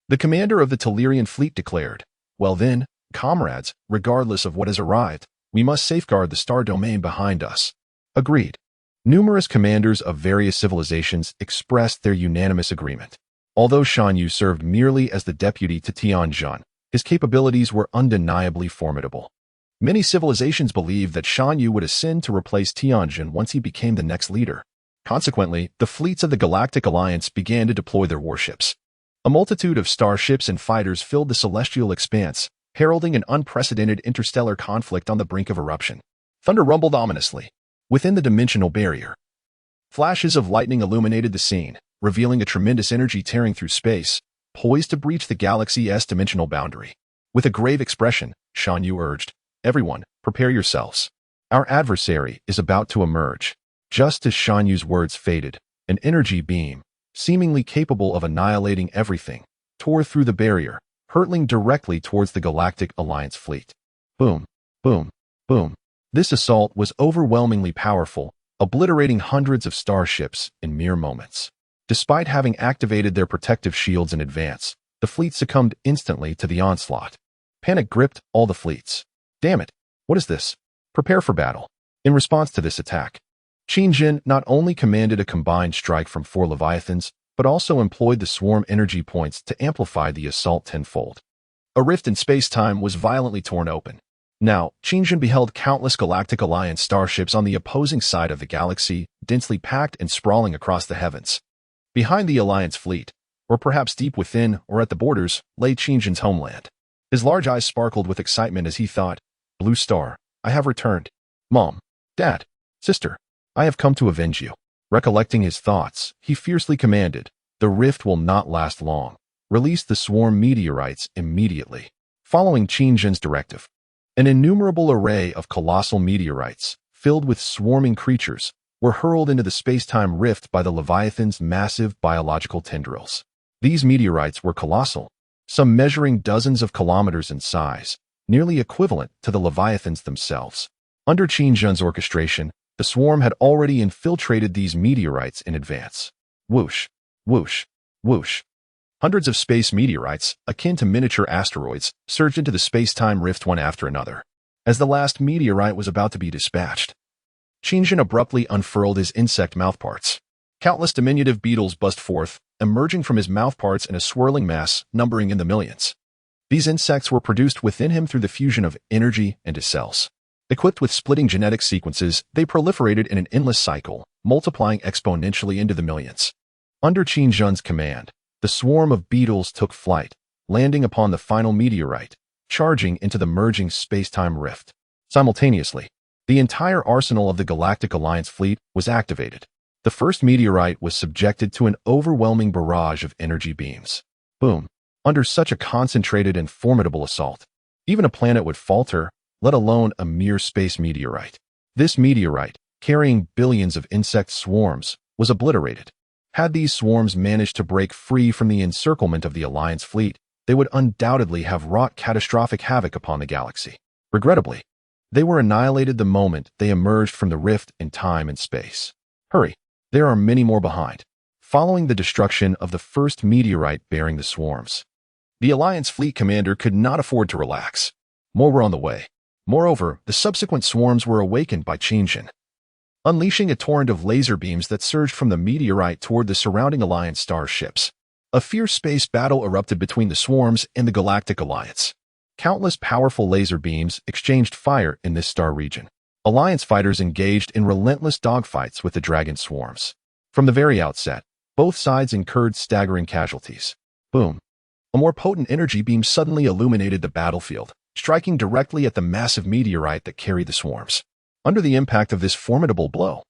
[SPEAKER 1] the commander of the Tellurian fleet declared, "Well then, comrades, regardless of what has arrived, we must safeguard the star domain behind us." Agreed. Numerous commanders of various civilizations expressed their unanimous agreement. Although Shan Yu served merely as the deputy to Tianjin, his capabilities were undeniably formidable. Many civilizations believed that Shan Yu would ascend to replace Tianjin once he became the next leader. Consequently, the fleets of the Galactic Alliance began to deploy their warships. A multitude of starships and fighters filled the celestial expanse, heralding an unprecedented interstellar conflict on the brink of eruption. Thunder rumbled ominously within the dimensional barrier. Flashes of lightning illuminated the scene, revealing a tremendous energy tearing through space, poised to breach the galaxy's dimensional boundary. With a grave expression, Shan Yu urged, "Everyone, prepare yourselves. Our adversary is about to emerge." Just as Shan Yu's words faded, an energy beam, seemingly capable of annihilating everything, tore through the barrier, hurtling directly towards the Galactic Alliance fleet. Boom, boom, boom. This assault was overwhelmingly powerful, obliterating hundreds of starships in mere moments. Despite having activated their protective shields in advance, the fleet succumbed instantly to the onslaught. Panic gripped all the fleets. Damn it! What is this? Prepare for battle. In response to this attack, Qingjin not only commanded a combined strike from 4 Leviathans, but also employed the swarm energy points to amplify the assault tenfold. A rift in space-time was violently torn open. Now, Qingjin beheld countless Galactic Alliance starships on the opposing side of the galaxy, densely packed and sprawling across the heavens. Behind the Alliance fleet, or perhaps deep within or at the borders, lay Qingjin's homeland. His large eyes sparkled with excitement as he thought, "Blue Star, I have returned. Mom, Dad, Sister, I have come to avenge you." Recollecting his thoughts, he fiercely commanded, "The rift will not last long. Release the swarm meteorites immediately." Following Qingjin's directive, an innumerable array of colossal meteorites, filled with swarming creatures, were hurled into the space-time rift by the Leviathan's massive biological tendrils. These meteorites were colossal, some measuring dozens of kilometers in size, nearly equivalent to the Leviathans themselves. Under Qingjin's orchestration, the swarm had already infiltrated these meteorites in advance. Whoosh, whoosh, whoosh. Hundreds of space meteorites, akin to miniature asteroids, surged into the space-time rift one after another. As the last meteorite was about to be dispatched, Qingjin abruptly unfurled his insect mouthparts. Countless diminutive beetles bust forth, emerging from his mouthparts in a swirling mass numbering in the millions. These insects were produced within him through the fusion of energy and his cells. Equipped with splitting genetic sequences, they proliferated in an endless cycle, multiplying exponentially into the millions. Under Qingjin's command, the swarm of beetles took flight, landing upon the final meteorite, charging into the merging space-time rift. Simultaneously, the entire arsenal of the Galactic Alliance fleet was activated. The first meteorite was subjected to an overwhelming barrage of energy beams. Boom. Under such a concentrated and formidable assault, even a planet would falter, let alone a mere space meteorite. This meteorite, carrying billions of insect swarms, was obliterated. Had these swarms managed to break free from the encirclement of the Alliance fleet, they would undoubtedly have wrought catastrophic havoc upon the galaxy. Regrettably, they were annihilated the moment they emerged from the rift in time and space. Hurry, there are many more behind. Following the destruction of the first meteorite bearing the swarms, the Alliance fleet commander could not afford to relax. More were on the way. Moreover, the subsequent swarms were awakened by Qingjin, unleashing a torrent of laser beams that surged from the meteorite toward the surrounding Alliance starships. A fierce space battle erupted between the swarms and the Galactic Alliance. Countless powerful laser beams exchanged fire in this star region. Alliance fighters engaged in relentless dogfights with the dragon swarms. From the very outset, both sides incurred staggering casualties. Boom. A more potent energy beam suddenly illuminated the battlefield, striking directly at the massive meteorite that carried the swarms. Under the impact of this formidable blow,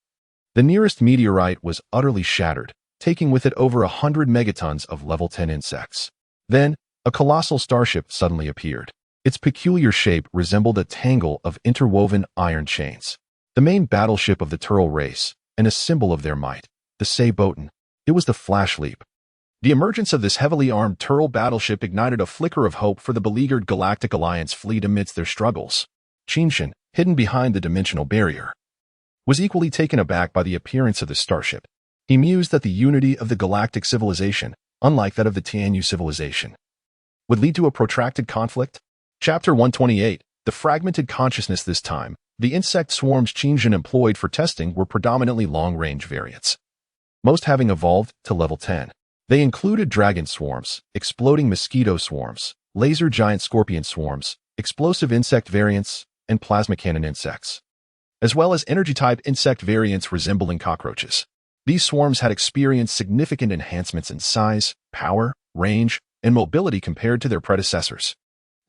[SPEAKER 1] the nearest meteorite was utterly shattered, taking with it over 100 megatons of level 10 insects. Then, a colossal starship suddenly appeared. Its peculiar shape resembled a tangle of interwoven iron chains. The main battleship of the Turl race, and a symbol of their might, the Sei-Boten. It was the Flash Leap. The emergence of this heavily armed Turl battleship ignited a flicker of hope for the beleaguered Galactic Alliance fleet amidst their struggles. Qingjin, hidden behind the dimensional barrier, was equally taken aback by the appearance of the starship. He mused that the unity of the galactic civilization, unlike that of the Tianyu civilization, would lead to a protracted conflict. Chapter 128, The Fragmented Consciousness. This time, the insect swarms Qingjin employed for testing were predominantly long-range variants, most having evolved to level 10. They included dragon swarms, exploding mosquito swarms, laser giant scorpion swarms, explosive insect variants, and plasma cannon insects, as well as energy-type insect variants resembling cockroaches. These swarms had experienced significant enhancements in size, power, range, and mobility compared to their predecessors.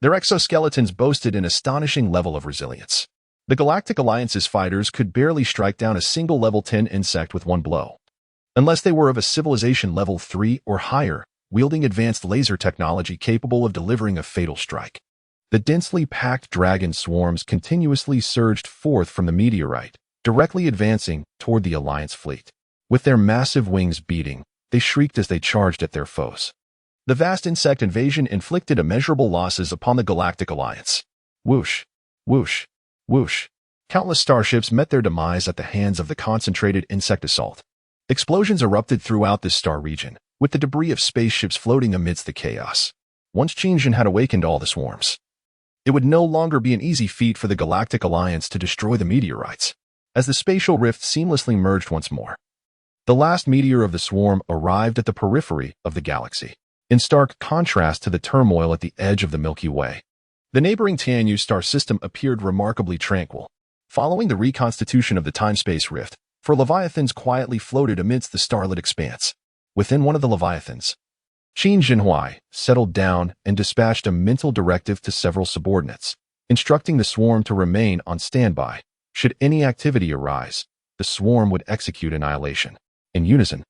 [SPEAKER 1] Their exoskeletons boasted an astonishing level of resilience. The Galactic Alliance's fighters could barely strike down a single level 10 insect with one blow, unless they were of a civilization level 3 or higher, wielding advanced laser technology capable of delivering a fatal strike. The densely packed dragon swarms continuously surged forth from the meteorite, directly advancing toward the Alliance fleet. With their massive wings beating, they shrieked as they charged at their foes. The vast insect invasion inflicted immeasurable losses upon the Galactic Alliance. Whoosh, whoosh, whoosh. Countless starships met their demise at the hands of the concentrated insect assault. Explosions erupted throughout this star region, with the debris of spaceships floating amidst the chaos. Once Qingjin had awakened all the swarms, it would no longer be an easy feat for the Galactic Alliance to destroy the meteorites, as the spatial rift seamlessly merged once more. The last meteor of the swarm arrived at the periphery of the galaxy, in stark contrast to the turmoil at the edge of the Milky Way. The neighboring Tianyu star system appeared remarkably tranquil, following the reconstitution of the time-space rift, for Leviathans quietly floated amidst the starlit expanse. Within one of the Leviathans, Qin Jinhui settled down and dispatched a mental directive to several subordinates, instructing the swarm to remain on standby. Should any activity arise, the swarm would execute annihilation. In unison,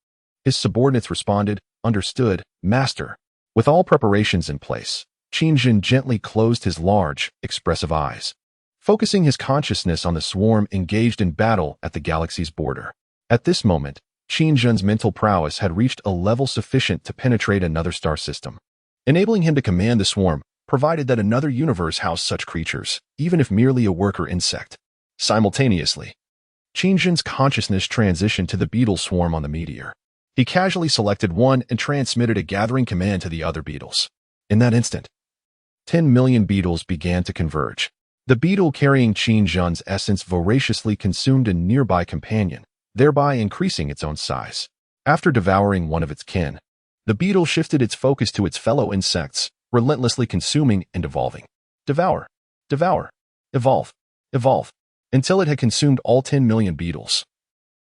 [SPEAKER 1] his subordinates responded, "Understood, Master." With all preparations in place, Qingjin gently closed his large, expressive eyes, focusing his consciousness on the swarm engaged in battle at the galaxy's border. At this moment, Qingjin's mental prowess had reached a level sufficient to penetrate another star system, enabling him to command the swarm, provided that another universe housed such creatures, even if merely a worker insect. Simultaneously, Qingjin's consciousness transitioned to the beetle swarm on the meteor. He casually selected one and transmitted a gathering command to the other beetles. In that instant, 10 million beetles began to converge. The beetle carrying Qingjin's essence voraciously consumed a nearby companion, thereby increasing its own size. After devouring one of its kin, the beetle shifted its focus to its fellow insects, relentlessly consuming and evolving. Devour, devour, evolve, evolve, until it had consumed all 10 million beetles.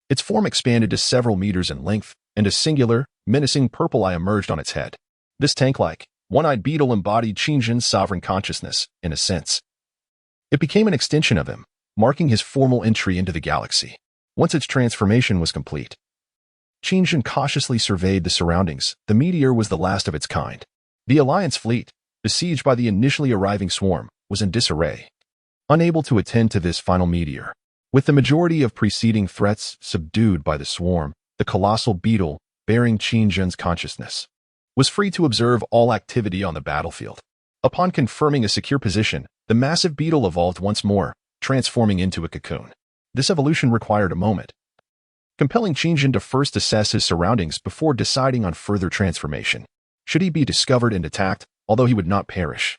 [SPEAKER 1] Its form expanded to several meters in length, and a singular, menacing purple eye emerged on its head. This tank-like, one-eyed beetle embodied Qingjin's sovereign consciousness, in a sense. It became an extension of him, marking his formal entry into the galaxy. Once its transformation was complete, Qingjin cautiously surveyed the surroundings. The meteor was the last of its kind. The Alliance fleet, besieged by the initially arriving swarm, was in disarray, unable to attend to this final meteor. With the majority of preceding threats subdued by the swarm, the colossal beetle, bearing Qingjin's consciousness, was free to observe all activity on the battlefield. Upon confirming a secure position, the massive beetle evolved once more, transforming into a cocoon. This evolution required a moment, compelling Qingjin to first assess his surroundings before deciding on further transformation. Should he be discovered and attacked, although he would not perish,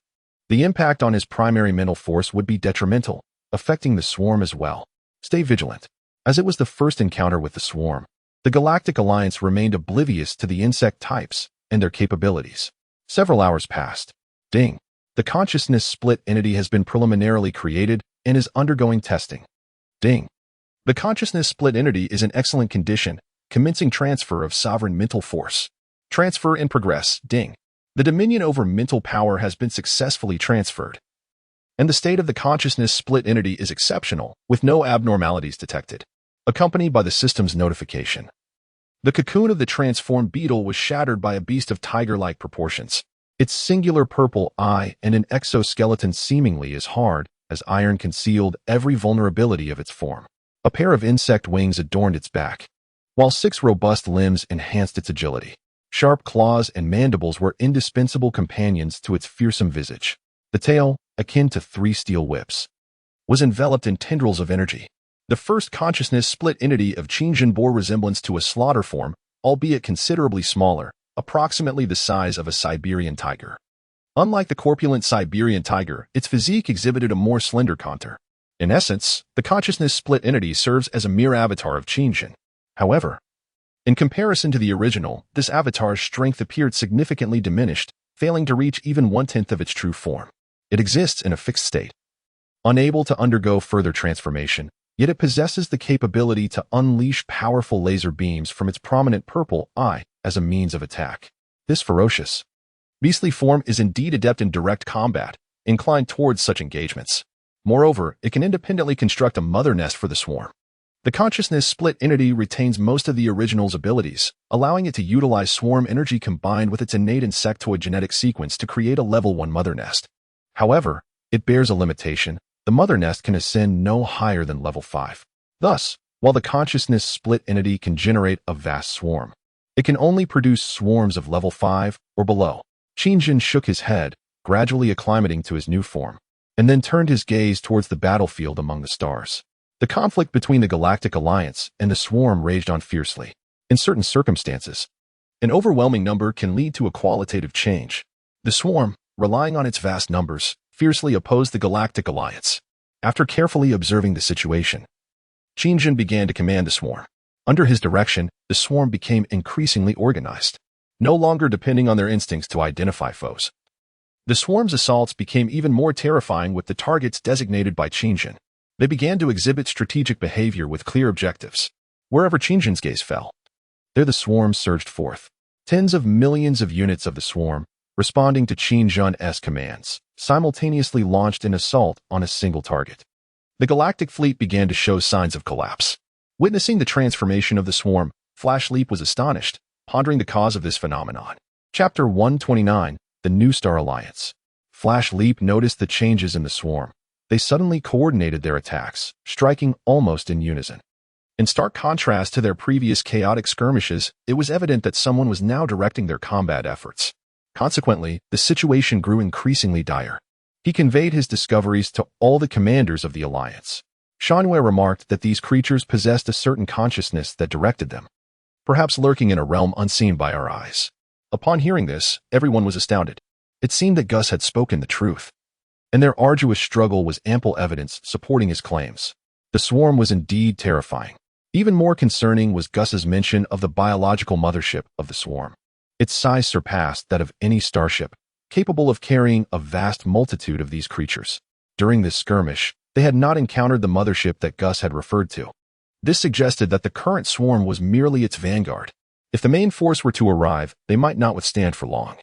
[SPEAKER 1] the impact on his primary mental force would be detrimental, affecting the swarm as well. Stay vigilant. As it was the first encounter with the swarm, the Galactic Alliance remained oblivious to the insect types and their capabilities. Several hours passed. Ding. The consciousness split entity has been preliminarily created and is undergoing testing. Ding. The consciousness split entity is in excellent condition, commencing transfer of sovereign mental force. Transfer in progress. Ding. The dominion over mental power has been successfully transferred, and the state of the consciousness split entity is exceptional, with no abnormalities detected, accompanied by the system's notification. The cocoon of the transformed beetle was shattered by a beast of tiger-like proportions. Its singular purple eye and an exoskeleton seemingly as hard as iron concealed every vulnerability of its form. A pair of insect wings adorned its back, while 6 robust limbs enhanced its agility. Sharp claws and mandibles were indispensable companions to its fearsome visage. The tail, akin to 3 steel whips, was enveloped in tendrils of energy. The first consciousness split entity of Qingjin bore resemblance to a slaughter form, albeit considerably smaller, approximately the size of a Siberian tiger. Unlike the corpulent Siberian tiger, its physique exhibited a more slender contour. In essence, the consciousness split entity serves as a mere avatar of Qingjin. However, in comparison to the original, this avatar's strength appeared significantly diminished, failing to reach even 1/10 of its true form. It exists in a fixed state, unable to undergo further transformation, yet it possesses the capability to unleash powerful laser beams from its prominent purple eye as a means of attack. This ferocious, beastly form is indeed adept in direct combat, inclined towards such engagements. Moreover, it can independently construct a mother nest for the swarm. The consciousness split entity retains most of the original's abilities, allowing it to utilize swarm energy combined with its innate insectoid genetic sequence to create a level 1 mother nest. However, it bears a limitation. The mother nest can ascend no higher than level 5. Thus, while the consciousness split entity can generate a vast swarm, it can only produce swarms of level 5 or below. Qingjin shook his head, gradually acclimating to his new form, and then turned his gaze towards the battlefield among the stars. The conflict between the Galactic Alliance and the swarm raged on fiercely. In certain circumstances, an overwhelming number can lead to a qualitative change. The swarm, relying on its vast numbers, fiercely opposed the Galactic Alliance. After carefully observing the situation, Qingjin began to command the swarm. Under his direction, the swarm became increasingly organized, no longer depending on their instincts to identify foes. The swarm's assaults became even more terrifying with the targets designated by Qingjin. They began to exhibit strategic behavior with clear objectives. Wherever Qingjin's gaze fell, there the swarm surged forth. Tens of millions of units of the swarm, responding to Qingjin's commands, simultaneously launched an assault on a single target. The Galactic fleet began to show signs of collapse. Witnessing the transformation of the swarm, Flash Leap was astonished, pondering the cause of this phenomenon. Chapter 129, The New Star Alliance. Flash Leap noticed the changes in the swarm. They suddenly coordinated their attacks, striking almost in unison. In stark contrast to their previous chaotic skirmishes, it was evident that someone was now directing their combat efforts. Consequently, the situation grew increasingly dire. He conveyed his discoveries to all the commanders of the Alliance. Shanwei remarked that these creatures possessed a certain consciousness that directed them, perhaps lurking in a realm unseen by our eyes. Upon hearing this, everyone was astounded. It seemed that Gus had spoken the truth, and their arduous struggle was ample evidence supporting his claims. The swarm was indeed terrifying. Even more concerning was Gus's mention of the biological mothership of the swarm. Its size surpassed that of any starship, capable of carrying a vast multitude of these creatures. During this skirmish, they had not encountered the mothership that Gus had referred to. This suggested that the current swarm was merely its vanguard. If the main force were to arrive, they might not withstand for long.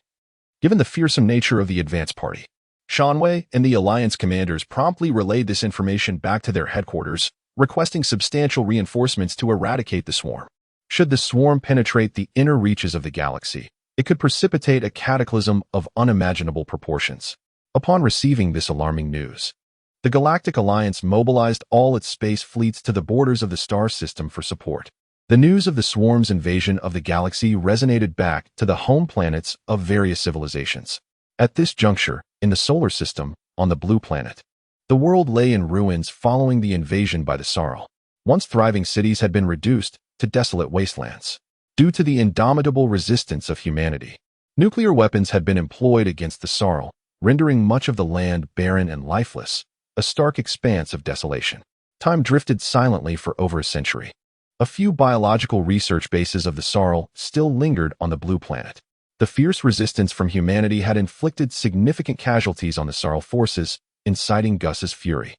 [SPEAKER 1] given the fearsome nature of the advance party. Shanwei and the Alliance commanders promptly relayed this information back to their headquarters, requesting substantial reinforcements to eradicate the swarm. Should the swarm penetrate the inner reaches of the galaxy, it could precipitate a cataclysm of unimaginable proportions. Upon receiving this alarming news, the Galactic Alliance mobilized all its space fleets to the borders of the star system for support. The news of the swarm's invasion of the galaxy resonated back to the home planets of various civilizations. At this juncture, in the solar system, on the blue planet, the world lay in ruins following the invasion by the Sarl. Once thriving cities had been reduced to desolate wastelands due to the indomitable resistance of humanity. Nuclear weapons had been employed against the Sarl, rendering much of the land barren and lifeless, a stark expanse of desolation. Time drifted silently for over a century. A few biological research bases of the Sarl still lingered on the blue planet. The fierce resistance from humanity had inflicted significant casualties on the Sarl forces, inciting Gus's fury.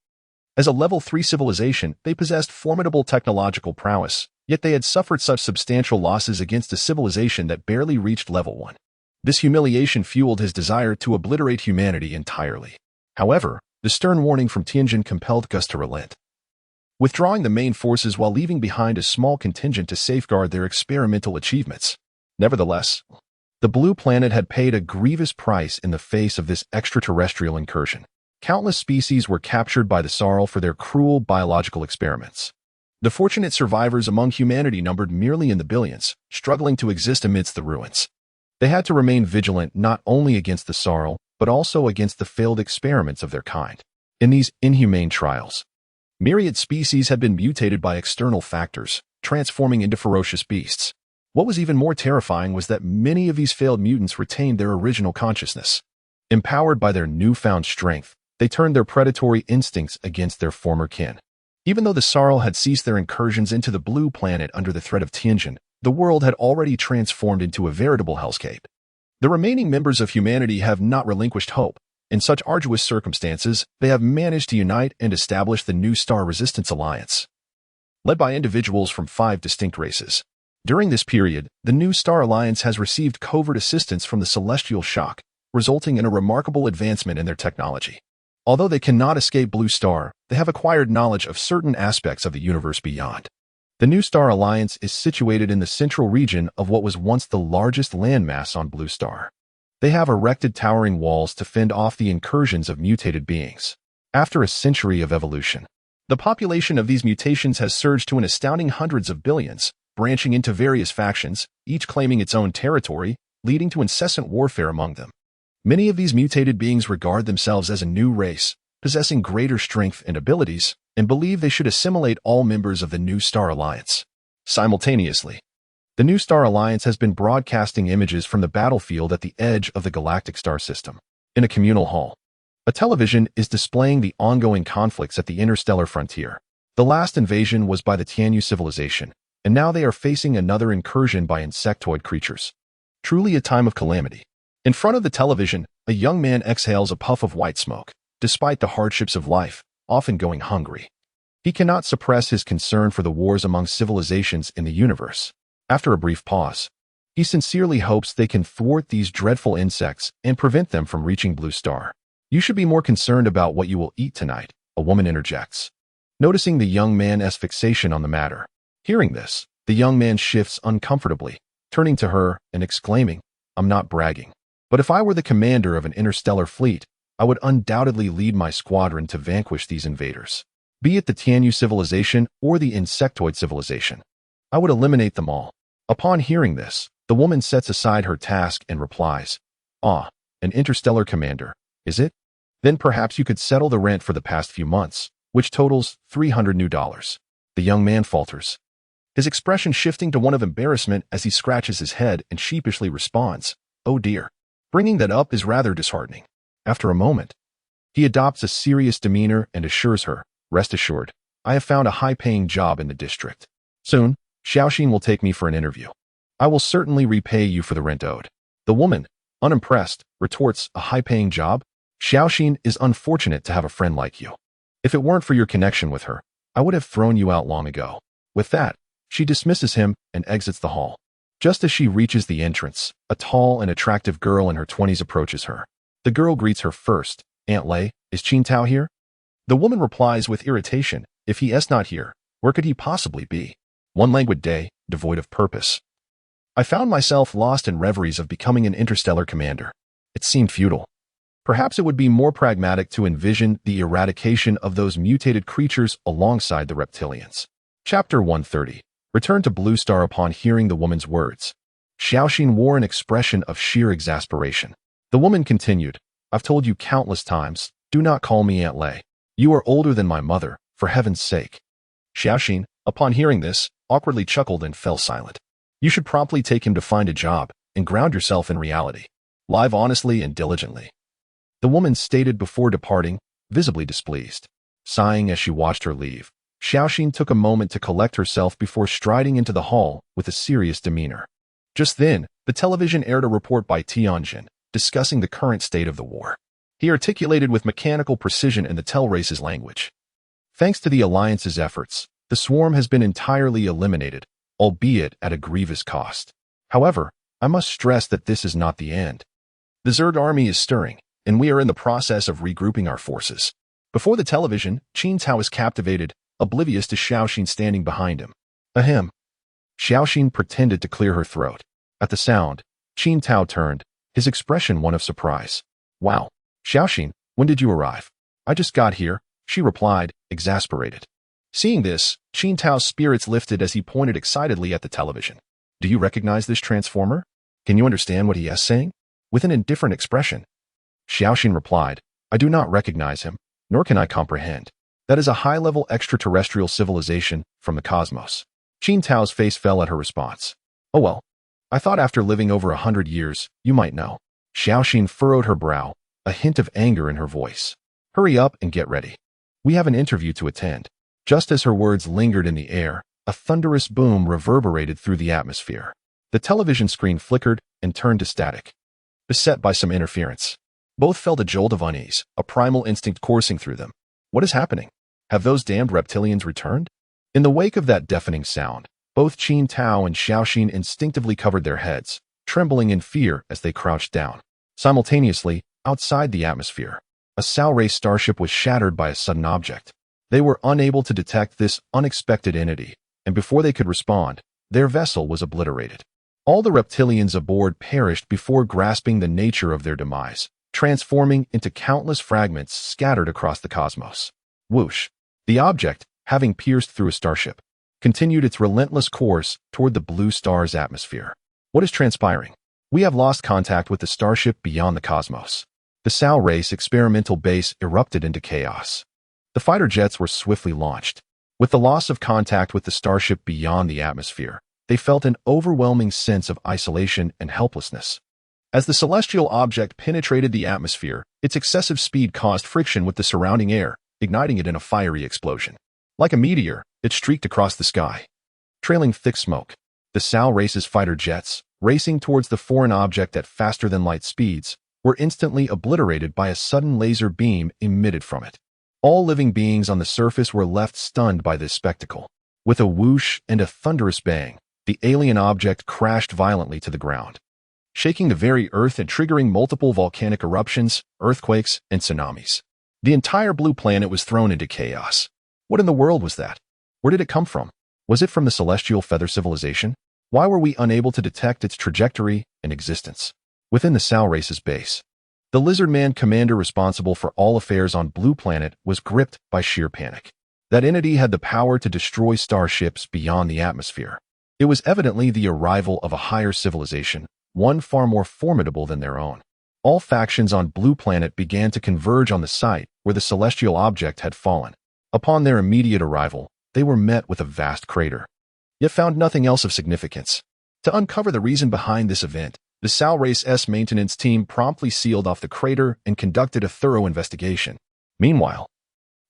[SPEAKER 1] As a level 3 civilization, they possessed formidable technological prowess, yet they had suffered such substantial losses against a civilization that barely reached level 1. This humiliation fueled his desire to obliterate humanity entirely. However, the stern warning from Tianjin compelled Gus to relent, withdrawing the main forces while leaving behind a small contingent to safeguard their experimental achievements. Nevertheless, the blue planet had paid a grievous price in the face of this extraterrestrial incursion. Countless species were captured by the Sarl for their cruel biological experiments. The fortunate survivors among humanity numbered merely in the billions, struggling to exist amidst the ruins. They had to remain vigilant not only against the Sarl, but also against the failed experiments of their kind. In these inhumane trials, myriad species had been mutated by external factors, transforming into ferocious beasts. What was even more terrifying was that many of these failed mutants retained their original consciousness. Empowered by their newfound strength, they turned their predatory instincts against their former kin. Even though the Sarl had ceased their incursions into the blue planet under the threat of Tianjin, the world had already transformed into a veritable hellscape. The remaining members of humanity have not relinquished hope. In such arduous circumstances, they have managed to unite and establish the New Star Resistance Alliance, led by individuals from 5 distinct races. During this period, the New Star Alliance has received covert assistance from the Celestial Shock, resulting in a remarkable advancement in their technology. Although they cannot escape Blue Star, they have acquired knowledge of certain aspects of the universe beyond. The New Star Alliance is situated in the central region of what was once the largest landmass on Blue Star. They have erected towering walls to fend off the incursions of mutated beings. After a century of evolution, the population of these mutations has surged to an astounding hundreds of billions, branching into various factions, each claiming its own territory, leading to incessant warfare among them. Many of these mutated beings regard themselves as a new race, possessing greater strength and abilities, and believe they should assimilate all members of the New Star Alliance. Simultaneously, the New Star Alliance has been broadcasting images from the battlefield at the edge of the galactic star system. In a communal hall, a television is displaying the ongoing conflicts at the interstellar frontier. The last invasion was by the Tianyu civilization, and now they are facing another incursion by insectoid creatures. Truly a time of calamity. In front of the television, a young man exhales a puff of white smoke, despite the hardships of life, often going hungry. He cannot suppress his concern for the wars among civilizations in the universe. After a brief pause, he sincerely hopes they can thwart these dreadful insects and prevent them from reaching Blue Star. You should be more concerned about what you will eat tonight, a woman interjects, noticing the young man's fixation on the matter. Hearing this, the young man shifts uncomfortably, turning to her and exclaiming, "I'm not bragging, but if I were the commander of an interstellar fleet, I would undoubtedly lead my squadron to vanquish these invaders. Be it the Tianyu civilization or the insectoid civilization, I would eliminate them all." Upon hearing this, the woman sets aside her task and replies, "Ah, an interstellar commander, is it? Then perhaps you could settle the rent for the past few months, which totals $300 new." The young man falters, his expression shifting to one of embarrassment as he scratches his head and sheepishly responds, "Oh dear." Bringing that up is rather disheartening. After a moment, he adopts a serious demeanor and assures her, "Rest assured, I have found a high-paying job in the district. Soon, Xiaoxin will take me for an interview. I will certainly repay you for the rent owed." The woman, unimpressed, retorts, "A high-paying job? Xiaoxin is unfortunate to have a friend like you. If it weren't for your connection with her, I would have thrown you out long ago." With that, she dismisses him and exits the hall. Just as she reaches the entrance, a tall and attractive girl in her 20s approaches her. The girl greets her first. "Aunt Lei, is Qin Tao here?" The woman replies with irritation, "If he is not here, where could he possibly be?" One languid day, devoid of purpose. I found myself lost in reveries of becoming an interstellar commander. It seemed futile. Perhaps it would be more pragmatic to envision the eradication of those mutated creatures alongside the reptilians. Chapter 130. Return to Blue Star upon hearing the woman's words. Xiaoxin wore an expression of sheer exasperation. The woman continued, "I've told you countless times, do not call me Aunt Lei. You are older than my mother, for heaven's sake." Xiaoxin, upon hearing this, awkwardly chuckled and fell silent. "You should promptly take him to find a job and ground yourself in reality. Live honestly and diligently," the woman stated before departing, visibly displeased. Sighing as she watched her leave, Xiaoxin took a moment to collect herself before striding into the hall with a serious demeanor. Just then, the television aired a report by Tianjin, discussing the current state of the war. He articulated with mechanical precision in the Telrace's language. Thanks to the Alliance's efforts, the swarm has been entirely eliminated, albeit at a grievous cost. However, I must stress that this is not the end. The Zerg army is stirring, and we are in the process of regrouping our forces. Before the television, Qin Tao is captivated, oblivious to Xiaoxin standing behind him. Ahem. Xiaoxin pretended to clear her throat. At the sound, Qin Tao turned, his expression one of surprise. "Wow. Xiaoxin, when did you arrive?" "I just got here," she replied, exasperated. Seeing this, Qin Tao's spirits lifted as he pointed excitedly at the television. "Do you recognize this transformer? Can you understand what he is saying?" With an indifferent expression. Xiaoxin replied, "I do not recognize him, nor can I comprehend. That is a high-level extraterrestrial civilization from the cosmos." Qin Tao's face fell at her response. "Oh well, I thought after living over 100 years, you might know." Xiaoxin furrowed her brow, a hint of anger in her voice. "Hurry up and get ready. We have an interview to attend." Just as her words lingered in the air, a thunderous boom reverberated through the atmosphere. The television screen flickered and turned to static. Beset by some interference, both felt a jolt of unease, a primal instinct coursing through them. What is happening? Have those damned reptilians returned? In the wake of that deafening sound, both Qin Tao and Xiaoxin instinctively covered their heads, trembling in fear as they crouched down. Simultaneously, outside the atmosphere, a Sao-Ray starship was shattered by a sudden object. They were unable to detect this unexpected entity, and before they could respond, their vessel was obliterated. All the reptilians aboard perished before grasping the nature of their demise, transforming into countless fragments scattered across the cosmos. Whoosh! The object, having pierced through a starship, continued its relentless course toward the blue star's atmosphere. What is transpiring? We have lost contact with the starship beyond the cosmos. The Sao-Race experimental base erupted into chaos. The fighter jets were swiftly launched. With the loss of contact with the starship beyond the atmosphere, they felt an overwhelming sense of isolation and helplessness. As the celestial object penetrated the atmosphere, its excessive speed caused friction with the surrounding air, igniting it in a fiery explosion. Like a meteor, it streaked across the sky, trailing thick smoke. The Sao-Race's fighter jets, racing towards the foreign object at faster-than-light speeds, were instantly obliterated by a sudden laser beam emitted from it. All living beings on the surface were left stunned by this spectacle. With a whoosh and a thunderous bang, the alien object crashed violently to the ground, shaking the very earth and triggering multiple volcanic eruptions, earthquakes, and tsunamis. The entire blue planet was thrown into chaos. What in the world was that? Where did it come from? Was it from the celestial feather civilization? Why were we unable to detect its trajectory and existence? Within the Sao-Race's base, the lizard man commander responsible for all affairs on Blue Planet was gripped by sheer panic. That entity had the power to destroy starships beyond the atmosphere. It was evidently the arrival of a higher civilization, one far more formidable than their own. All factions on Blue Planet began to converge on the site where the celestial object had fallen. Upon their immediate arrival, they were met with a vast crater, yet found nothing else of significance. To uncover the reason behind this event, the Sao-Race's maintenance team promptly sealed off the crater and conducted a thorough investigation. Meanwhile,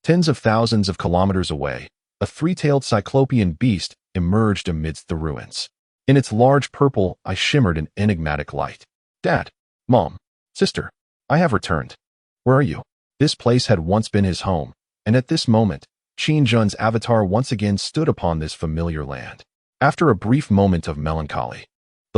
[SPEAKER 1] tens of thousands of kilometers away, a three-tailed cyclopean beast emerged amidst the ruins. In its large purple eye shimmered an enigmatic light. "Dad, Mom, Sister, I have returned. Where are you?" This place had once been his home, and at this moment, Qin Jun's avatar once again stood upon this familiar land. After a brief moment of melancholy,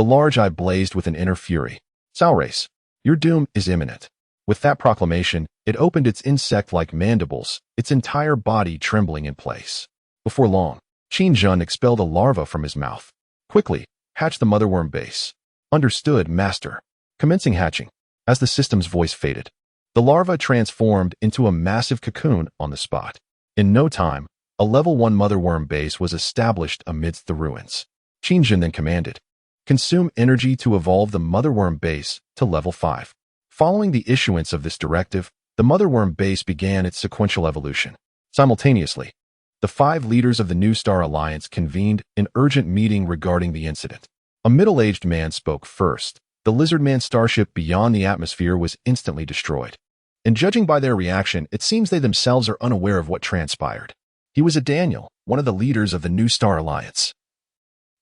[SPEAKER 1] The large eye blazed with an inner fury. "Sow race, your doom is imminent." With that proclamation, it opened its insect-like mandibles, its entire body trembling in place. Before long, Qin Jun expelled a larva from his mouth. "Quickly, hatch the motherworm base." "Understood, master." Commencing hatching. As the system's voice faded, the larva transformed into a massive cocoon on the spot. In no time, a level 1 motherworm base was established amidst the ruins. Qin Jun then commanded, "Consume energy to evolve the motherworm base to level 5. Following the issuance of this directive, the motherworm base began its sequential evolution. Simultaneously, the 5 leaders of the New Star Alliance convened an urgent meeting regarding the incident. A middle-aged man spoke first. The Lizardman starship beyond the atmosphere was instantly destroyed. And judging by their reaction, it seems they themselves are unaware of what transpired. He was a Daniel, one of the leaders of the New Star Alliance,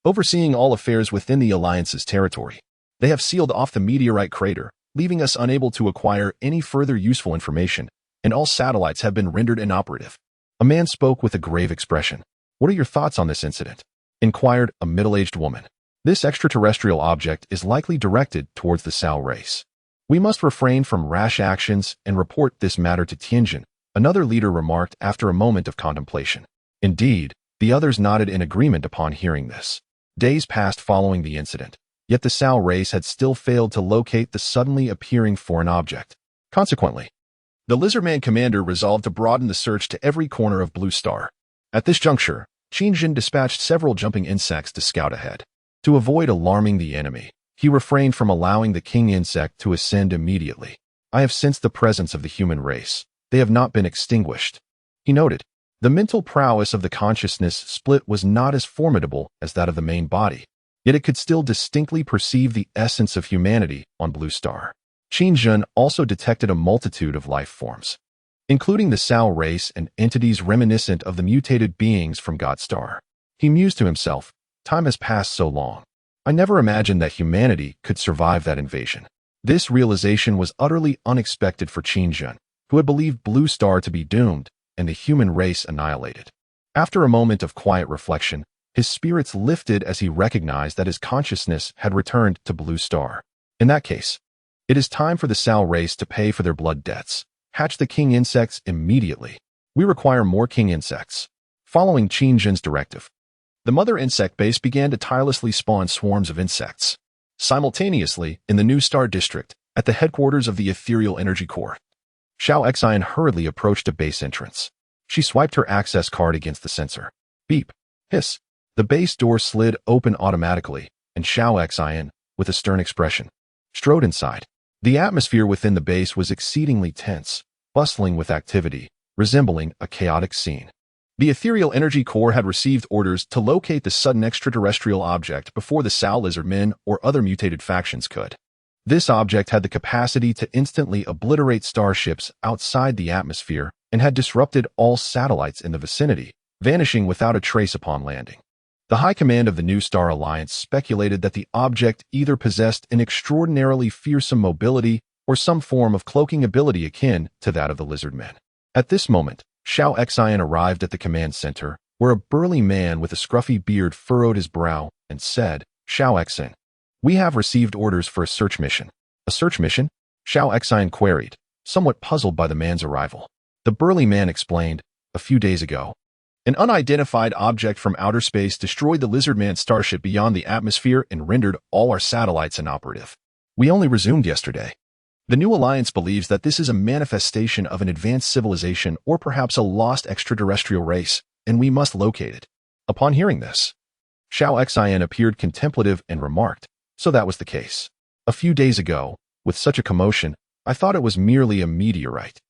[SPEAKER 1] overseeing all affairs within the Alliance's territory. They have sealed off the meteorite crater, leaving us unable to acquire any further useful information, and all satellites have been rendered inoperative. A man spoke with a grave expression. "What are your thoughts on this incident?" inquired a middle-aged woman. "This extraterrestrial object is likely directed towards the Sao race. We must refrain from rash actions and report this matter to Tianjin," another leader remarked after a moment of contemplation. Indeed, the others nodded in agreement upon hearing this. Days passed following the incident, yet the Sao race had still failed to locate the suddenly appearing foreign object. Consequently, the Lizardman commander resolved to broaden the search to every corner of Blue Star. At this juncture, Qin Jin dispatched several jumping insects to scout ahead. To avoid alarming the enemy, he refrained from allowing the king insect to ascend immediately. "I have sensed the presence of the human race. They have not been extinguished," he noted. The mental prowess of the consciousness split was not as formidable as that of the main body, yet it could still distinctly perceive the essence of humanity on Blue Star. Qin Jun also detected a multitude of life forms, including the Sao race and entities reminiscent of the mutated beings from God Star. He mused to himself, "Time has passed so long. I never imagined that humanity could survive that invasion." This realization was utterly unexpected for Qin Jun, who had believed Blue Star to be doomed and the human race annihilated. After a moment of quiet reflection, his spirits lifted as he recognized that his consciousness had returned to Blue Star. In that case, it is time for the Sao race to pay for their blood debts. Hatch the king insects immediately. We require more king insects. Following Qin Jin's directive, the mother insect base began to tirelessly spawn swarms of insects. Simultaneously, in the New Star District, at the headquarters of the Ethereal Energy Core, Xiao Xian hurriedly approached a base entrance. She swiped her access card against the sensor. Beep. Hiss. The base door slid open automatically, and Xiao Xian, with a stern expression, strode inside. The atmosphere within the base was exceedingly tense, bustling with activity, resembling a chaotic scene. The Ethereal Energy Core had received orders to locate the sudden extraterrestrial object before the Sao Lizardmen or other mutated factions could. This object had the capacity to instantly obliterate starships outside the atmosphere and had disrupted all satellites in the vicinity, vanishing without a trace upon landing. The High Command of the New Star Alliance speculated that the object either possessed an extraordinarily fearsome mobility or some form of cloaking ability akin to that of the Lizardmen. At this moment, Xiao Xian arrived at the command center, where a burly man with a scruffy beard furrowed his brow and said, "Xiao Xian, we have received orders for a search mission." "A search mission?" Xiao Xian queried, somewhat puzzled by the man's arrival. The burly man explained, "A few days ago, an unidentified object from outer space destroyed the Lizardman starship beyond the atmosphere and rendered all our satellites inoperative. We only resumed yesterday. The new alliance believes that this is a manifestation of an advanced civilization or perhaps a lost extraterrestrial race, and we must locate it." Upon hearing this, Xiao Xian appeared contemplative and remarked, "So that was the case. A few days ago, with such a commotion, I thought it was merely a meteorite.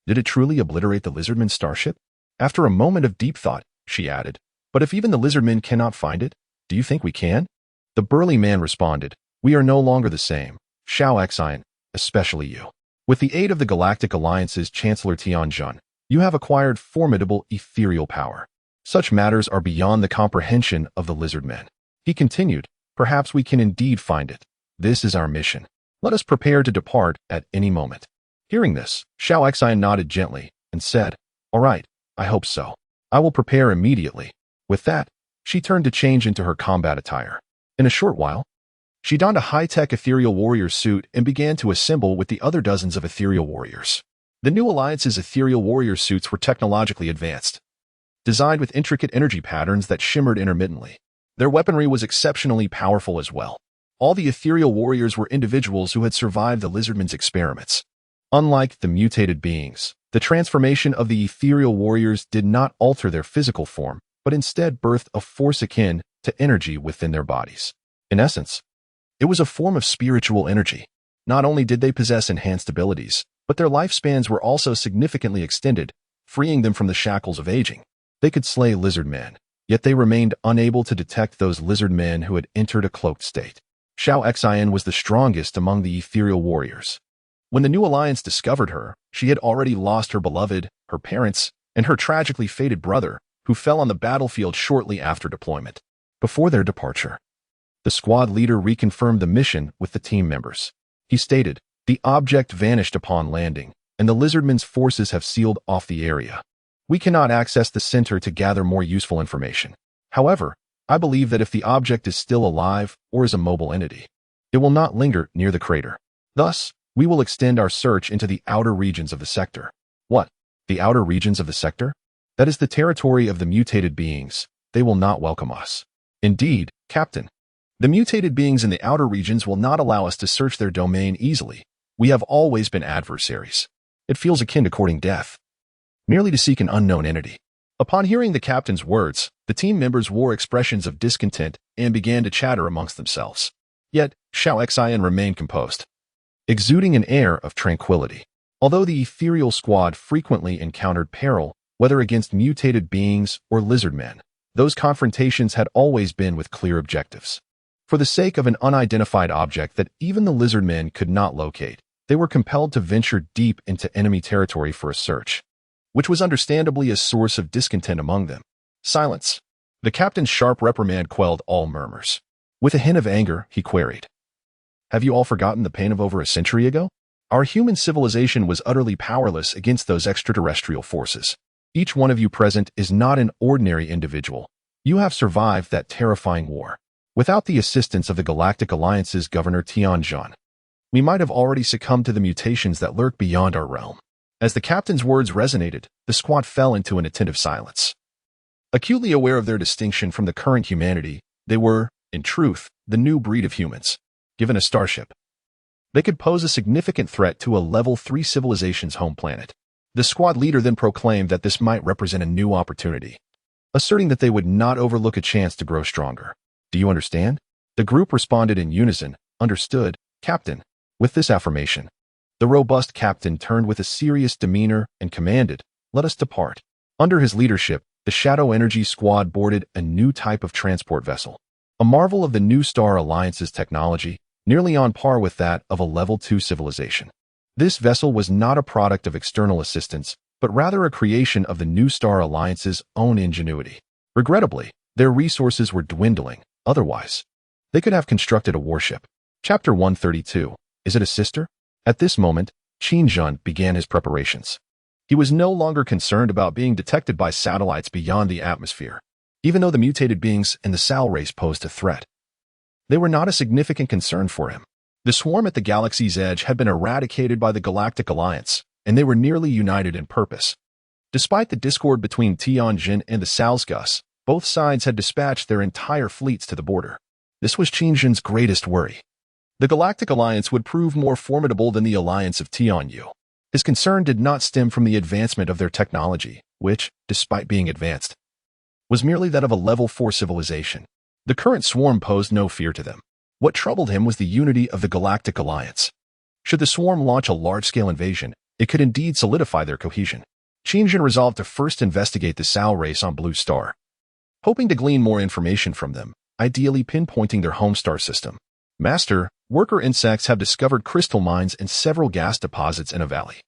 [SPEAKER 1] Did it truly obliterate the Lizardman starship?" After a moment of deep thought, she added, "But if even the Lizardmen cannot find it, do you think we can?" The burly man responded, "We are no longer the same, Xiao Xian, especially you. With the aid of the Galactic Alliance's Chancellor Tianjun, you have acquired formidable ethereal power. Such matters are beyond the comprehension of the Lizardmen." He continued, "Perhaps we can indeed find it. This is our mission. Let us prepare to depart at any moment." Hearing this, Xiao Xian nodded gently and said, "All right, I hope so. I will prepare immediately." With that, she turned to change into her combat attire. In a short while, She donned a high-tech ethereal warrior suit and began to assemble with the other dozens of ethereal warriors. The new alliance's ethereal warrior suits were technologically advanced, designed with intricate energy patterns that shimmered intermittently. Their weaponry was exceptionally powerful as well. All the ethereal warriors were individuals who had survived the lizardman's experiments. Unlike the mutated beings, the transformation of the ethereal warriors did not alter their physical form, but instead birthed a force akin to energy within their bodies. In essence, it was a form of spiritual energy. Not only did they possess enhanced abilities, but their lifespans were also significantly extended, freeing them from the shackles of aging. They could slay lizard men, yet they remained unable to detect those lizard men who had entered a cloaked state. Xiao Xian was the strongest among the ethereal warriors. When the new alliance discovered her, she had already lost her beloved, her parents, and her tragically fated brother, who fell on the battlefield shortly after deployment. Before their departure, the squad leader reconfirmed the mission with the team members. He stated, "The object vanished upon landing, and the lizardmen's forces have sealed off the area. We cannot access the center to gather more useful information. However, I believe that if the object is still alive or is a mobile entity, it will not linger near the crater. Thus, we will extend our search into the outer regions of the sector." What? The outer regions of the sector? That is the territory of the mutated beings. They will not welcome us. Indeed, Captain. The mutated beings in the outer regions will not allow us to search their domain easily. We have always been adversaries. It feels akin to courting death, merely to seek an unknown entity. Upon hearing the captain's words, the team members wore expressions of discontent and began to chatter amongst themselves. Yet, Xiao Xian remained composed, exuding an air of tranquility. Although the ethereal squad frequently encountered peril, whether against mutated beings or lizard men, those confrontations had always been with clear objectives. For the sake of an unidentified object that even the lizard men could not locate, they were compelled to venture deep into enemy territory for a search, which was understandably a source of discontent among them. Silence. The captain's sharp reprimand quelled all murmurs. With a hint of anger, he queried, "Have you all forgotten the pain of over a century ago? Our human civilization was utterly powerless against those extraterrestrial forces. Each one of you present is not an ordinary individual. You have survived that terrifying war. Without the assistance of the Galactic Alliance's Governor Tianjin, we might have already succumbed to the mutations that lurk beyond our realm." As the captain's words resonated, the squad fell into an attentive silence. Acutely aware of their distinction from the current humanity, they were, in truth, the new breed of humans. Given a starship, they could pose a significant threat to a Level 3 civilization's home planet. The squad leader then proclaimed that this might represent a new opportunity, asserting that they would not overlook a chance to grow stronger. "Do you understand?" The group responded in unison, "Understood, Captain." With this affirmation, the robust captain turned with a serious demeanor and commanded, "Let us depart." Under his leadership, the Shadow Energy Squad boarded a new type of transport vessel, a marvel of the New Star Alliance's technology, nearly on par with that of a Level 2 civilization. This vessel was not a product of external assistance, but rather a creation of the New Star Alliance's own ingenuity. Regrettably, their resources were dwindling. Otherwise, they could have constructed a warship. Chapter 132. Is it a sister? At this moment, Qinjun began his preparations. He was no longer concerned about being detected by satellites beyond the atmosphere. Even though the mutated beings in the Sal race posed a threat, they were not a significant concern for him. The swarm at the galaxy's edge had been eradicated by the Galactic Alliance, and they were nearly united in purpose. Despite the discord between Tianjin and the Salsgus, both sides had dispatched their entire fleets to the border. This was Qinjun's greatest worry. The Galactic Alliance would prove more formidable than the alliance of Tianyu. His concern did not stem from the advancement of their technology, which, despite being advanced, was merely that of a Level 4 civilization. The current swarm posed no fear to them. What troubled him was the unity of the Galactic Alliance. Should the swarm launch a large-scale invasion, it could indeed solidify their cohesion. Qinjun resolved to first investigate the Sal race on Blue Star, hoping to glean more information from them, ideally pinpointing their home star system. "Master, worker insects have discovered crystal mines and several gas deposits in a valley,"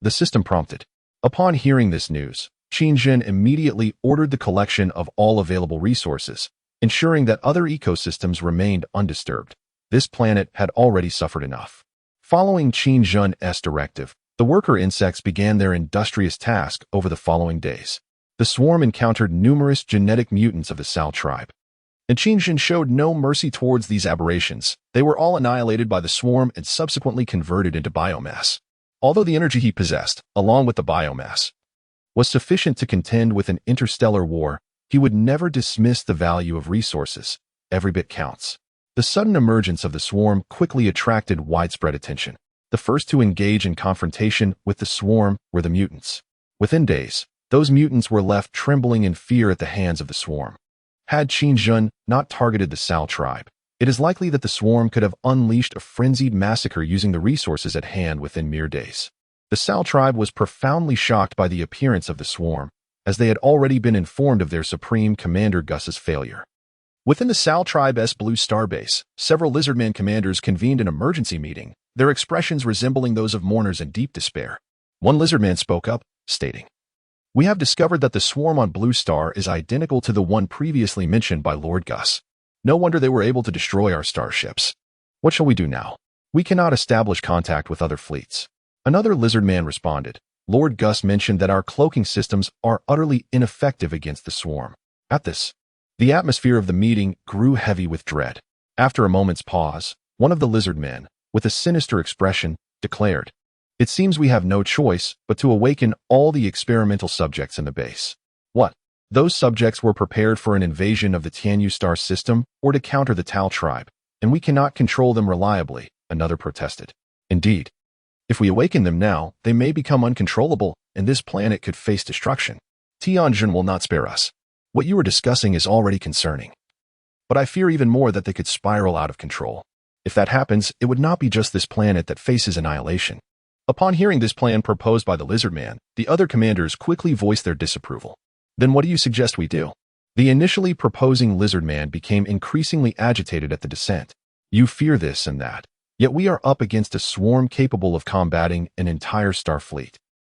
[SPEAKER 1] the system prompted. Upon hearing this news, Qinjun immediately ordered the collection of all available resources, ensuring that other ecosystems remained undisturbed. This planet had already suffered enough. Following Qinjun's directive, the worker insects began their industrious task over the following days. The swarm encountered numerous genetic mutants of the Sal tribe. and Qingjin showed no mercy towards these aberrations. They were all annihilated by the swarm and subsequently converted into biomass. Although the energy he possessed, along with the biomass, was sufficient to contend with an interstellar war, he would never dismiss the value of resources. Every bit counts. The sudden emergence of the swarm quickly attracted widespread attention. The first to engage in confrontation with the swarm were the mutants. Within days, those mutants were left trembling in fear at the hands of the swarm. Had Qingjun not targeted the Sao tribe, it is likely that the swarm could have unleashed a frenzied massacre using the resources at hand within mere days. The Sao tribe was profoundly shocked by the appearance of the swarm, as they had already been informed of their supreme commander Gus's failure. Within the Sao tribe's Blue Star base, several Lizardman commanders convened an emergency meeting, their expressions resembling those of mourners in deep despair. One Lizardman spoke up, stating, "We have discovered that the swarm on Blue Star is identical to the one previously mentioned by Lord Gus. No wonder they were able to destroy our starships. What shall we do now? We cannot establish contact with other fleets." Another Lizardman responded, "Lord Gus mentioned that our cloaking systems are utterly ineffective against the swarm." At this, the atmosphere of the meeting grew heavy with dread. After a moment's pause, one of the Lizardmen, with a sinister expression, declared, "It seems we have no choice but to awaken all the experimental subjects in the base." What? Those subjects were prepared for an invasion of the Tianyu star system or to counter the Tao tribe, and we cannot control them reliably, another protested. Indeed, if we awaken them now, they may become uncontrollable, and this planet could face destruction. Tianjin will not spare us. What you are discussing is already concerning. But I fear even more that they could spiral out of control. If that happens, it would not be just this planet that faces annihilation. Upon hearing this plan proposed by the Lizardman, the other commanders quickly voiced their disapproval. Then what do you suggest we do? The initially proposing Lizardman became increasingly agitated at the dissent. You fear this and that. Yet we are up against a swarm capable of combating an entire star fleet.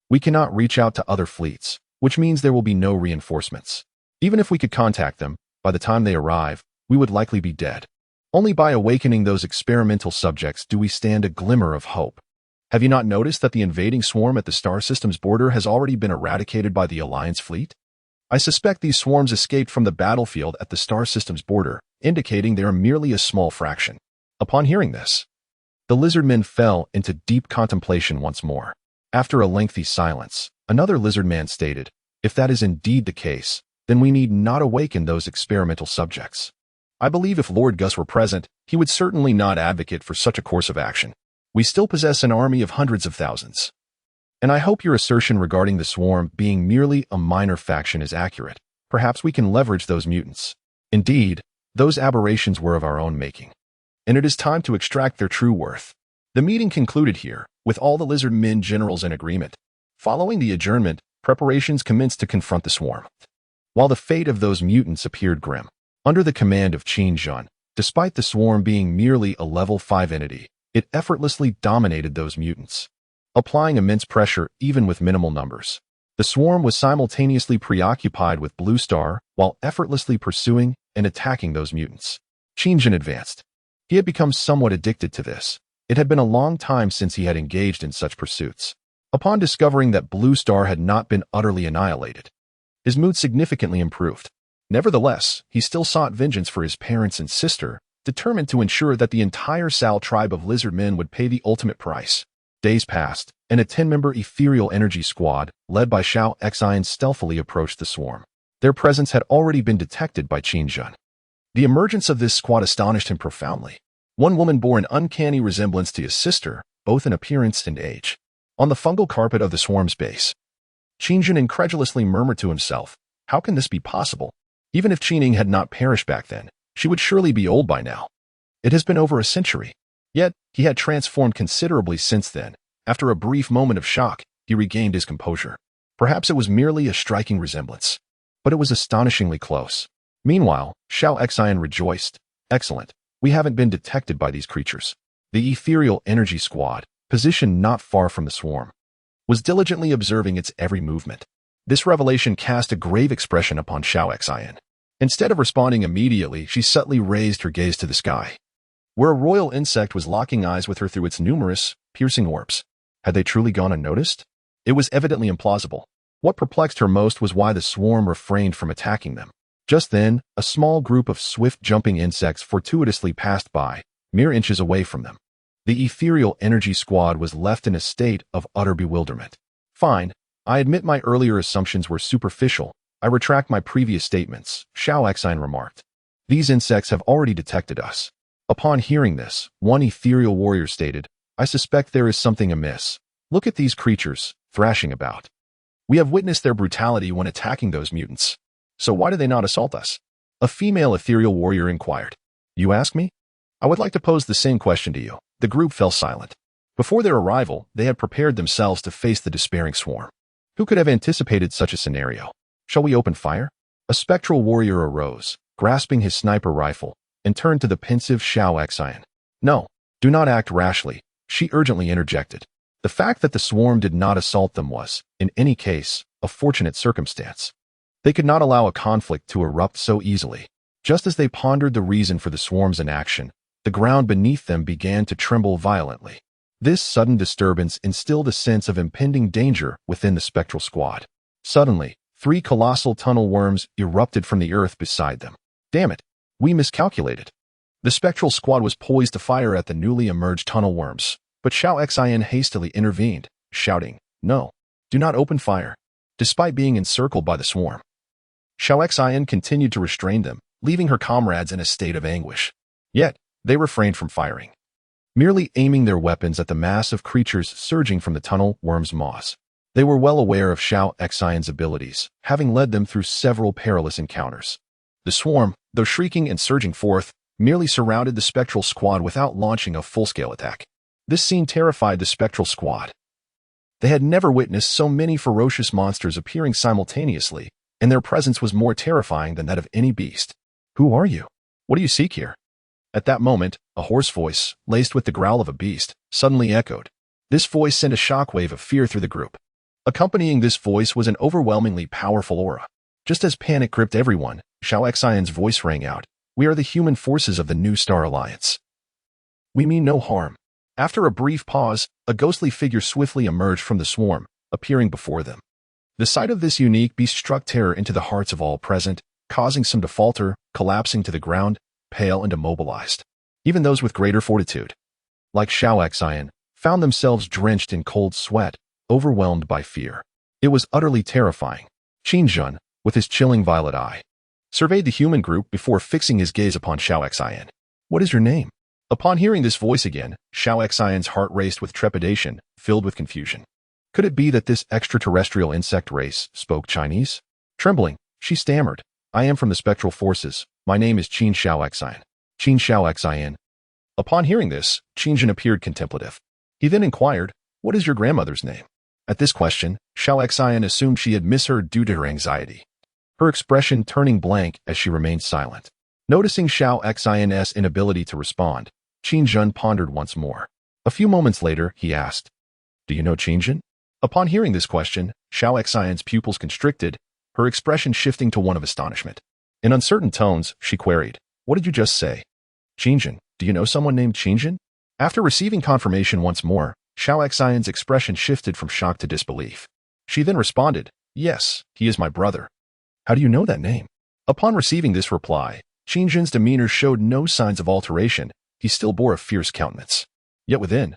[SPEAKER 1] We cannot reach out to other fleets, which means there will be no reinforcements. Even if we could contact them, by the time they arrive, we would likely be dead. Only by awakening those experimental subjects do we stand a glimmer of hope. Have you not noticed that the invading swarm at the star system's border has already been eradicated by the Alliance fleet? I suspect these swarms escaped from the battlefield at the star system's border, indicating they are merely a small fraction. Upon hearing this, the Lizardmen fell into deep contemplation once more. After a lengthy silence, another Lizardman stated, "If that is indeed the case, then we need not awaken those experimental subjects. I believe if Lord Gus were present, he would certainly not advocate for such a course of action. We still possess an army of hundreds of thousands. And I hope your assertion regarding the swarm being merely a minor faction is accurate. Perhaps we can leverage those mutants. Indeed, those aberrations were of our own making. And it is time to extract their true worth." The meeting concluded here, with all the Lizardmen generals in agreement. Following the adjournment, preparations commenced to confront the swarm. While the fate of those mutants appeared grim, under the command of Qingjun, despite the swarm being merely a level 5 entity, it effortlessly dominated those mutants, applying immense pressure even with minimal numbers. The swarm was simultaneously preoccupied with Blue Star while effortlessly pursuing and attacking those mutants. Qingjun advanced. He had become somewhat addicted to this. It had been a long time since he had engaged in such pursuits. Upon discovering that Blue Star had not been utterly annihilated, his mood significantly improved. Nevertheless, he still sought vengeance for his parents and sister, determined to ensure that the entire Sao tribe of Lizardmen would pay the ultimate price. Days passed, and a 10-member ethereal energy squad, led by Xiao Xian, stealthily approached the swarm. Their presence had already been detected by Qingjun. The emergence of this squad astonished him profoundly. One woman bore an uncanny resemblance to his sister, both in appearance and age. On the fungal carpet of the swarm's base, Qingjun incredulously murmured to himself, "How can this be possible? Even if Qining had not perished back then, she would surely be old by now. It has been over a century." Yet, he had transformed considerably since then. After a brief moment of shock, he regained his composure. Perhaps it was merely a striking resemblance, but it was astonishingly close. Meanwhile, Xiao Xian rejoiced. "Excellent. We haven't been detected by these creatures." The ethereal energy squad, positioned not far from the swarm, was diligently observing its every movement. This revelation cast a grave expression upon Xiao Xian. Instead of responding immediately, she subtly raised her gaze to the sky, where a royal insect was locking eyes with her through its numerous, piercing orbs. Had they truly gone unnoticed? It was evidently implausible. What perplexed her most was why the swarm refrained from attacking them. Just then, a small group of swift-jumping insects fortuitously passed by, mere inches away from them. The ethereal energy squad was left in a state of utter bewilderment. Fine, I admit my earlier assumptions were superficial. I retract my previous statements, Xiao Xine remarked. These insects have already detected us. Upon hearing this, one ethereal warrior stated, I suspect there is something amiss. Look at these creatures, thrashing about. We have witnessed their brutality when attacking those mutants. So why do they not assault us? A female ethereal warrior inquired. You ask me? I would like to pose the same question to you. The group fell silent. Before their arrival, they had prepared themselves to face the despairing swarm. Who could have anticipated such a scenario? Shall we open fire? A spectral warrior arose, grasping his sniper rifle, and turned to the pensive Xiao Xine. No, do not act rashly, she urgently interjected. The fact that the swarm did not assault them was, in any case, a fortunate circumstance. They could not allow a conflict to erupt so easily. Just as they pondered the reason for the swarm's inaction, the ground beneath them began to tremble violently. This sudden disturbance instilled a sense of impending danger within the spectral squad. Suddenly, 3 colossal tunnel worms erupted from the earth beside them. Damn it, we miscalculated. The spectral squad was poised to fire at the newly emerged tunnel worms, but Xiao Xine hastily intervened, shouting, No, do not open fire. Despite being encircled by the swarm, Xiao Xine continued to restrain them, leaving her comrades in a state of anguish. Yet, they refrained from firing, merely aiming their weapons at the mass of creatures surging from the tunnel worms' maws. They were well aware of Xiao Xine's abilities, having led them through several perilous encounters. The swarm, though shrieking and surging forth, merely surrounded the spectral squad without launching a full-scale attack. This scene terrified the spectral squad. They had never witnessed so many ferocious monsters appearing simultaneously, and their presence was more terrifying than that of any beast. Who are you? What do you seek here? At that moment, a hoarse voice, laced with the growl of a beast, suddenly echoed. This voice sent a shockwave of fear through the group. Accompanying this voice was an overwhelmingly powerful aura. Just as panic gripped everyone, Xiao Xine's voice rang out. We are the human forces of the New Star Alliance. We mean no harm. After a brief pause, a ghostly figure swiftly emerged from the swarm, appearing before them. The sight of this unique beast struck terror into the hearts of all present, causing some to falter, collapsing to the ground, pale and immobilized. Even those with greater fortitude, like Xiao Xine, found themselves drenched in cold sweat, overwhelmed by fear. It was utterly terrifying. Qingjun, with his chilling violet eye, surveyed the human group before fixing his gaze upon Xiao Xine. What is your name? Upon hearing this voice again, Xiao Xine's heart raced with trepidation, filled with confusion. Could it be that this extraterrestrial insect race spoke Chinese? Trembling, she stammered. I am from the spectral forces. My name is Qin Xiao Xine. Qin Xiao Xine. Upon hearing this, Qingjun appeared contemplative. He then inquired, What is your grandmother's name? At this question, Xiao Xine assumed she had misheard due to her anxiety, her expression turning blank as she remained silent. Noticing Xiao Xine's inability to respond, Qingjun pondered once more. A few moments later, he asked, Do you know Qingjun? Upon hearing this question, Xiao Xine's pupils constricted, her expression shifting to one of astonishment. In uncertain tones, she queried, What did you just say? Qingjun, do you know someone named Qingjun? After receiving confirmation once more, Xiao Xine's expression shifted from shock to disbelief. She then responded, Yes, he is my brother. How do you know that name? Upon receiving this reply, Qingjun's demeanor showed no signs of alteration. He still bore a fierce countenance. Yet within,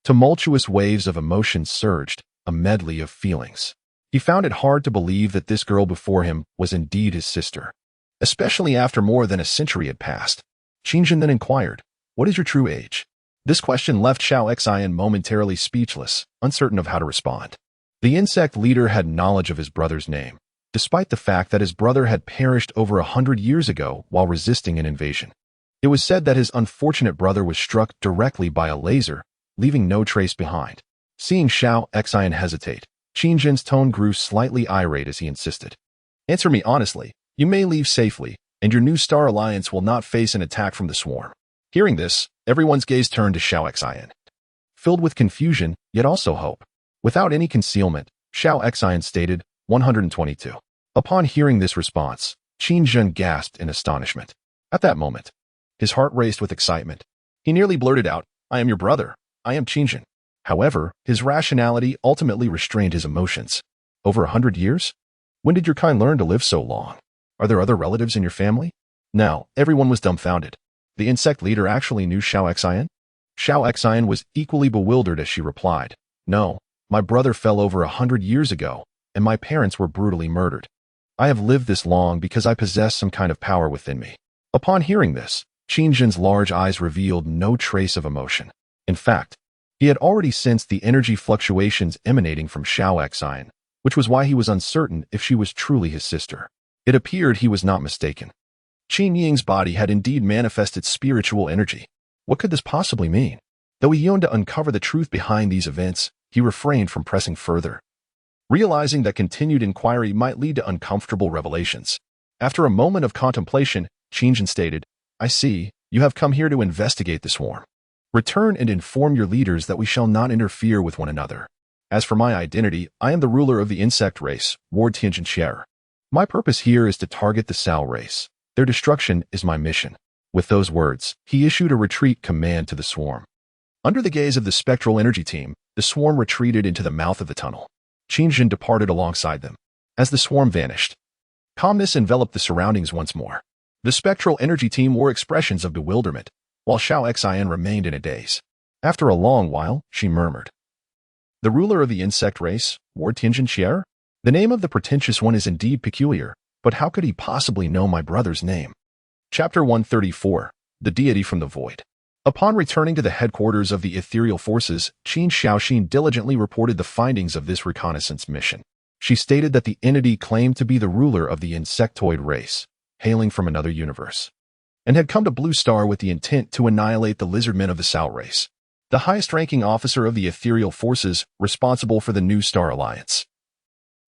[SPEAKER 1] tumultuous waves of emotion surged, a medley of feelings. He found it hard to believe that this girl before him was indeed his sister, especially after more than a century had passed. Qingjun then inquired, What is your true age? This question left Xiao Xine momentarily speechless, uncertain of how to respond. The insect leader had knowledge of his brother's name, despite the fact that his brother had perished over 100 years ago while resisting an invasion. It was said that his unfortunate brother was struck directly by a laser, leaving no trace behind. Seeing Xiao Xine hesitate, Qingjun's tone grew slightly irate as he insisted. Answer me honestly, you may leave safely, and your New Star Alliance will not face an attack from the swarm. Hearing this, everyone's gaze turned to Xiao Xine, filled with confusion, yet also hope. Without any concealment, Xiao Xine stated, 122. Upon hearing this response, Qingjun gasped in astonishment. At that moment, his heart raced with excitement. He nearly blurted out, I am your brother. I am Qingjun. However, his rationality ultimately restrained his emotions. Over 100 years? When did your kind learn to live so long? Are there other relatives in your family? Now, everyone was dumbfounded. The insect leader actually knew Xiao Xian? Xiao Xian was equally bewildered as she replied, "No, my brother fell over 100 years ago, and my parents were brutally murdered. I have lived this long because I possess some kind of power within me." Upon hearing this, Qingjin's large eyes revealed no trace of emotion. In fact, he had already sensed the energy fluctuations emanating from Xiao Xian, which was why he was uncertain if she was truly his sister. It appeared he was not mistaken. Qin Ying's body had indeed manifested spiritual energy. What could this possibly mean? Though he yearned to uncover the truth behind these events, he refrained from pressing further, realizing that continued inquiry might lead to uncomfortable revelations. After a moment of contemplation, Qingjin stated, "I see, you have come here to investigate the swarm. Return and inform your leaders that we shall not interfere with one another. As for my identity, I am the ruler of the insect race, Ward Tianjin. My purpose here is to target the Sao race. Their destruction is my mission." With those words, he issued a retreat command to the swarm. Under the gaze of the spectral energy team, the swarm retreated into the mouth of the tunnel. Qingjin departed alongside them. As the swarm vanished, calmness enveloped the surroundings once more. The spectral energy team wore expressions of bewilderment, while Xiao Xian remained in a daze. After a long while, she murmured, "The ruler of the insect race, Ward Tianjin? The name of the pretentious one is indeed peculiar, but how could he possibly know my brother's name?" Chapter 134, The Deity from the Void. Upon returning to the headquarters of the ethereal forces, Qin Xiaoxin diligently reported the findings of this reconnaissance mission. She stated that the entity claimed to be the ruler of the insectoid race, hailing from another universe, and had come to Blue Star with the intent to annihilate the lizardmen of the Sao race, the highest-ranking officer of the ethereal forces responsible for the New Star Alliance,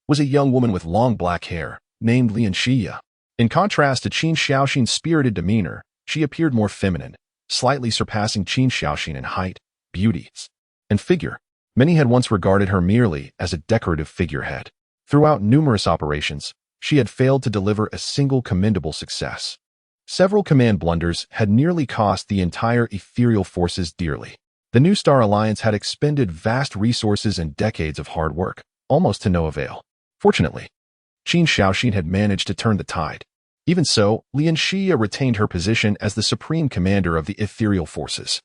[SPEAKER 1] was a young woman with long black hair, named Lian Xia. In contrast to Qin Xiaoxin's spirited demeanor, she appeared more feminine, slightly surpassing Qin Xiaoxin in height, beauty, and figure. Many had once regarded her merely as a decorative figurehead. Throughout numerous operations, she had failed to deliver a single commendable success. Several command blunders had nearly cost the entire ethereal forces dearly. The New Star Alliance had expended vast resources and decades of hard work, almost to no avail. Fortunately, Qin Xiaoxin had managed to turn the tide. Even so, Lian Xia retained her position as the supreme commander of the ethereal forces.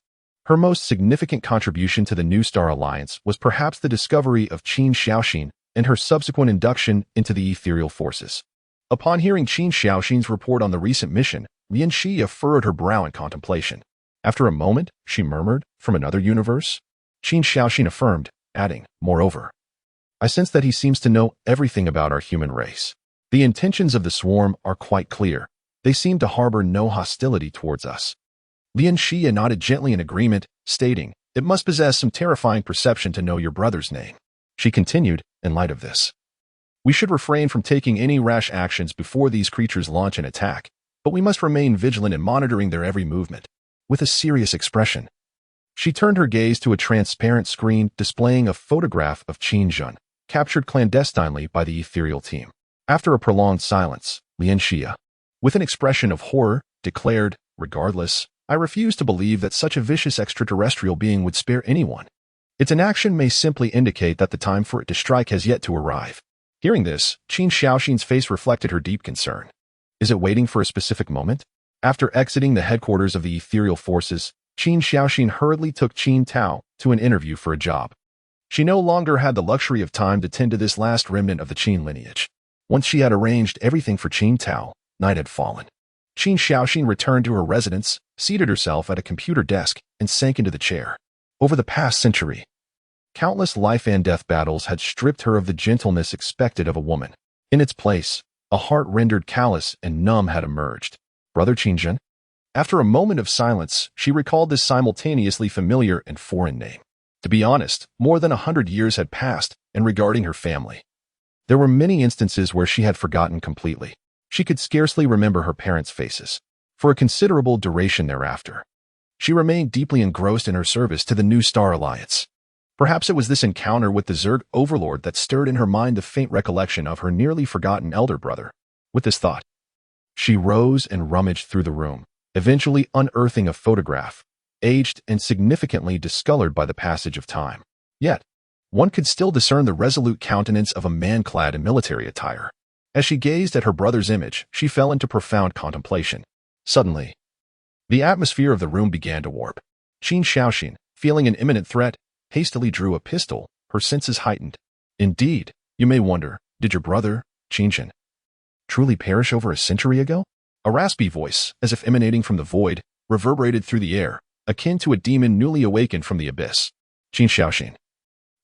[SPEAKER 1] Her most significant contribution to the New Star Alliance was perhaps the discovery of Qin Xiaoxin and her subsequent induction into the ethereal forces. Upon hearing Qin Xiaoxin's report on the recent mission, Lian Xia furrowed her brow in contemplation. After a moment, she murmured, "From another universe?" Qin Xiaoxin affirmed, adding, "Moreover, I sense that he seems to know everything about our human race. The intentions of the swarm are quite clear. They seem to harbor no hostility towards us." Lian Xia nodded gently in agreement, stating, "It must possess some terrifying perception to know your brother's name." She continued, "In light of this, we should refrain from taking any rash actions before these creatures launch an attack, but we must remain vigilant in monitoring their every movement." With a serious expression, she turned her gaze to a transparent screen displaying a photograph of Qingjin, captured clandestinely by the ethereal team. After a prolonged silence, Lian Xia, with an expression of horror, declared, "Regardless, I refuse to believe that such a vicious extraterrestrial being would spare anyone. Its inaction may simply indicate that the time for it to strike has yet to arrive." Hearing this, Qin Xiaoxin's face reflected her deep concern. Is it waiting for a specific moment? After exiting the headquarters of the ethereal forces, Qin Xiaoxin hurriedly took Qin Tao to an interview for a job. She no longer had the luxury of time to tend to this last remnant of the Qin lineage. Once she had arranged everything for Qin Tao, night had fallen. Qin Xiaoxin returned to her residence, seated herself at a computer desk, and sank into the chair. Over the past century, countless life and death battles had stripped her of the gentleness expected of a woman. In its place, a heart rendered callous and numb had emerged. Brother Qingjin? After a moment of silence, she recalled this simultaneously familiar and foreign name. To be honest, more than 100 years had passed, and regarding her family, there were many instances where she had forgotten completely. She could scarcely remember her parents' faces. For a considerable duration thereafter, she remained deeply engrossed in her service to the New Star Alliance. Perhaps it was this encounter with the Zerg Overlord that stirred in her mind the faint recollection of her nearly forgotten elder brother. With this thought, she rose and rummaged through the room, eventually unearthing a photograph, aged and significantly discolored by the passage of time. Yet, one could still discern the resolute countenance of a man clad in military attire. As she gazed at her brother's image, she fell into profound contemplation. Suddenly, the atmosphere of the room began to warp. Qin Xiaoxin, feeling an imminent threat, hastily drew a pistol, her senses heightened. Indeed, you may wonder, did your brother, Qinshan, truly perish over a century ago? A raspy voice, as if emanating from the void, reverberated through the air, akin to a demon newly awakened from the abyss. Qin Xiaoxin,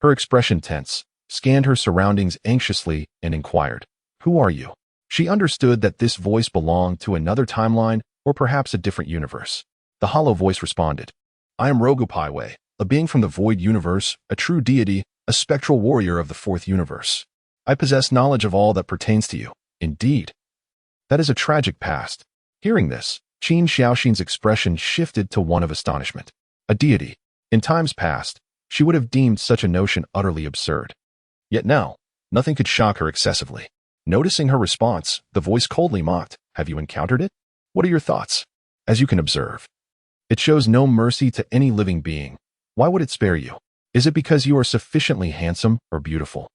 [SPEAKER 1] her expression tense, scanned her surroundings anxiously and inquired, "Who are you?" She understood that this voice belonged to another timeline or perhaps a different universe. The hollow voice responded, "I am Rogopaiwei, a being from the void universe, a true deity, a spectral warrior of the fourth universe. I possess knowledge of all that pertains to you. Indeed, that is a tragic past." Hearing this, Qin Xiaoxin's expression shifted to one of astonishment. A deity. In times past, she would have deemed such a notion utterly absurd. Yet now, nothing could shock her excessively. Noticing her response, the voice coldly mocked, "Have you encountered it? What are your thoughts?" As you can observe, it shows no mercy to any living being. Why would it spare you? Is it because you are sufficiently handsome or beautiful?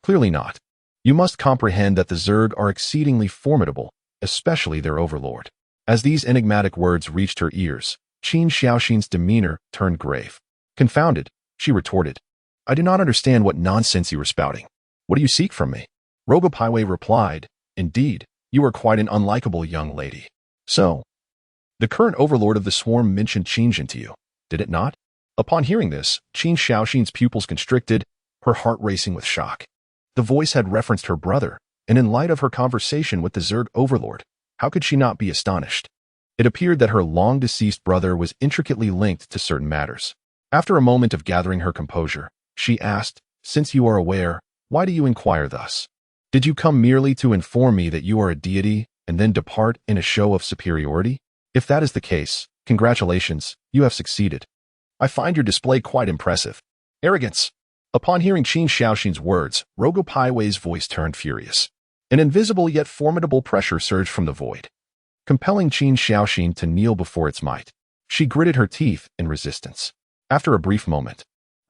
[SPEAKER 1] Clearly not. You must comprehend that the Zerg are exceedingly formidable, especially their overlord. As these enigmatic words reached her ears, Qin Xiaoxin's demeanor turned grave. Confounded, she retorted, "I do not understand what nonsense you are spouting. What do you seek from me?" Rogopaiwei replied, "Indeed, you are quite an unlikable young lady. So, the current overlord of the swarm mentioned Qinshan to you, did it not?" Upon hearing this, Qin Xiaoxin's pupils constricted, her heart racing with shock. The voice had referenced her brother, and in light of her conversation with the Zerg overlord, how could she not be astonished? It appeared that her long-deceased brother was intricately linked to certain matters. After a moment of gathering her composure, she asked, "Since you are aware, why do you inquire thus? Did you come merely to inform me that you are a deity and then depart in a show of superiority? If that is the case, congratulations, you have succeeded. I find your display quite impressive." Arrogance. Upon hearing Qin Xiaoxin's words, Rogopaiwei's voice turned furious. An invisible yet formidable pressure surged from the void, compelling Qin Xiaoxin to kneel before its might. She gritted her teeth in resistance. After a brief moment,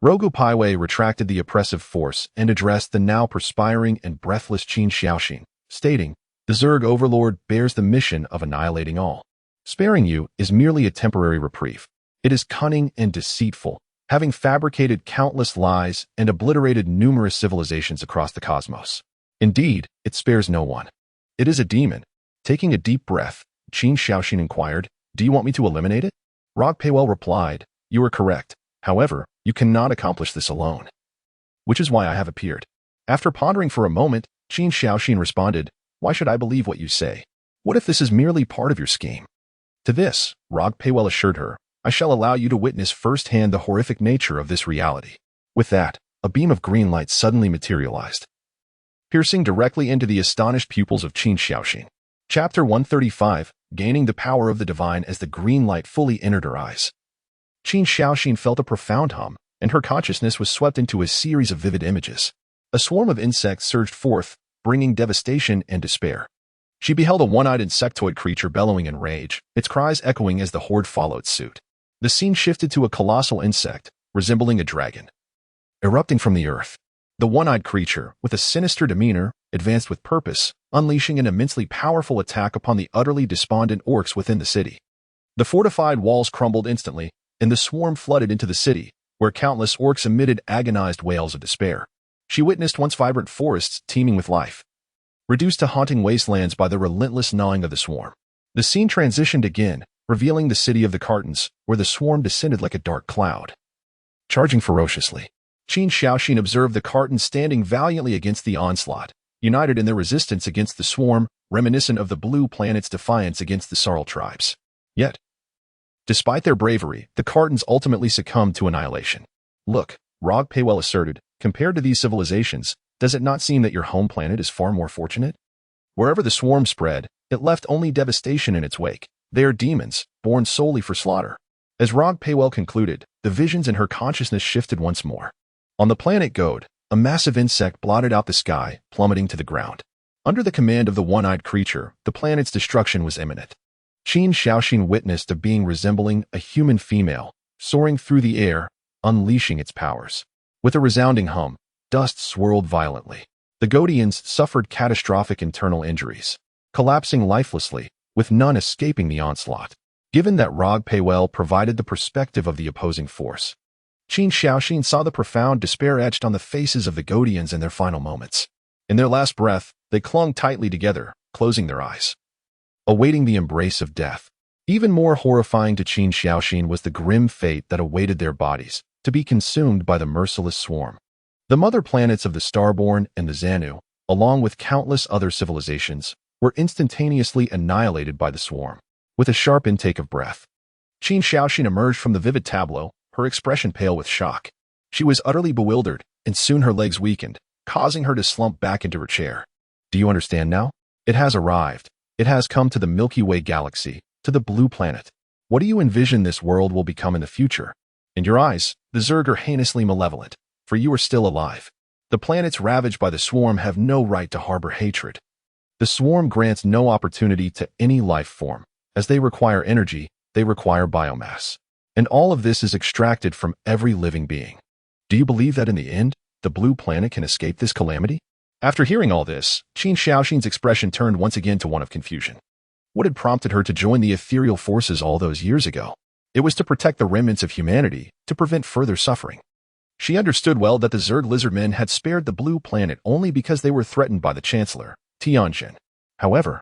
[SPEAKER 1] Rogopaiwei retracted the oppressive force and addressed the now perspiring and breathless Qin Xiaoxin, stating, "The Zerg overlord bears the mission of annihilating all. Sparing you is merely a temporary reprieve. It is cunning and deceitful, having fabricated countless lies and obliterated numerous civilizations across the cosmos. Indeed, it spares no one. It is a demon." Taking a deep breath, Qin Xiaoxin inquired, "Do you want me to eliminate it?" Rogopaiwei replied, "You are correct. However, you cannot accomplish this alone, which is why I have appeared." After pondering for a moment, Qin Xiaoxin responded, "Why should I believe what you say? What if this is merely part of your scheme?" To this, Rogopaiwei assured her, "I shall allow you to witness firsthand the horrific nature of this reality." With that, a beam of green light suddenly materialized, piercing directly into the astonished pupils of Qin Xiaoxin. Chapter 135, Gaining the Power of the Divine. As the green light fully entered her eyes, Qin Xiaoxin felt a profound hum, and her consciousness was swept into a series of vivid images. A swarm of insects surged forth, bringing devastation and despair. She beheld a one-eyed insectoid creature bellowing in rage, its cries echoing as the horde followed suit. The scene shifted to a colossal insect, resembling a dragon, erupting from the earth. The one-eyed creature, with a sinister demeanor, advanced with purpose, unleashing an immensely powerful attack upon the utterly despondent orcs within the city. The fortified walls crumbled instantly, and the swarm flooded into the city, where countless orcs emitted agonized wails of despair. She witnessed once vibrant forests teeming with life, reduced to haunting wastelands by the relentless gnawing of the swarm. The scene transitioned again, revealing the city of the Cartons, where the swarm descended like a dark cloud, charging ferociously. Qin Xiaoxin observed the Cartons standing valiantly against the onslaught, united in their resistance against the swarm, reminiscent of the Blue Planet's defiance against the Sarl tribes. Yet, despite their bravery, the Cartons ultimately succumbed to annihilation. "Look," Rogopaiwei asserted, "compared to these civilizations, does it not seem that your home planet is far more fortunate? Wherever the swarm spread, it left only devastation in its wake. They are demons, born solely for slaughter." As Rogopaiwei concluded, the visions in her consciousness shifted once more. On the planet Gode, a massive insect blotted out the sky, plummeting to the ground. Under the command of the one-eyed creature, the planet's destruction was imminent. Qin Xiaoxin witnessed a being resembling a human female, soaring through the air, unleashing its powers. With a resounding hum, dust swirled violently, The Godians suffered catastrophic internal injuries, collapsing lifelessly, with none escaping the onslaught. Given that Rog Paywell provided the perspective of the opposing force, Qin Xiaoxin saw the profound despair etched on the faces of the Godians in their final moments. In their last breath, they clung tightly together, closing their eyes, awaiting the embrace of death. Even more horrifying to Qin Xiaoxin was the grim fate that awaited their bodies, to be consumed by the merciless swarm. The mother planets of the Starborn and the Xanu, along with countless other civilizations, were instantaneously annihilated by the swarm. With a sharp intake of breath, Qin Xiaoxin emerged from the vivid tableau, her expression pale with shock. She was utterly bewildered, and soon her legs weakened, causing her to slump back into her chair. Do you understand now? It has arrived. It has come to the Milky Way galaxy, to the blue planet. What do you envision this world will become in the future? In your eyes, the Zerg are heinously malevolent, for you are still alive. The planets ravaged by the swarm have no right to harbor hatred. The swarm grants no opportunity to any life form. As they require energy, they require biomass. And all of this is extracted from every living being. Do you believe that in the end, the blue planet can escape this calamity? After hearing all this, Qin Xiaoxin's expression turned once again to one of confusion. What had prompted her to join the ethereal forces all those years ago? It was to protect the remnants of humanity, to prevent further suffering. She understood well that the Zerg lizardmen had spared the blue planet only because they were threatened by the Chancellor, Tianjin. However,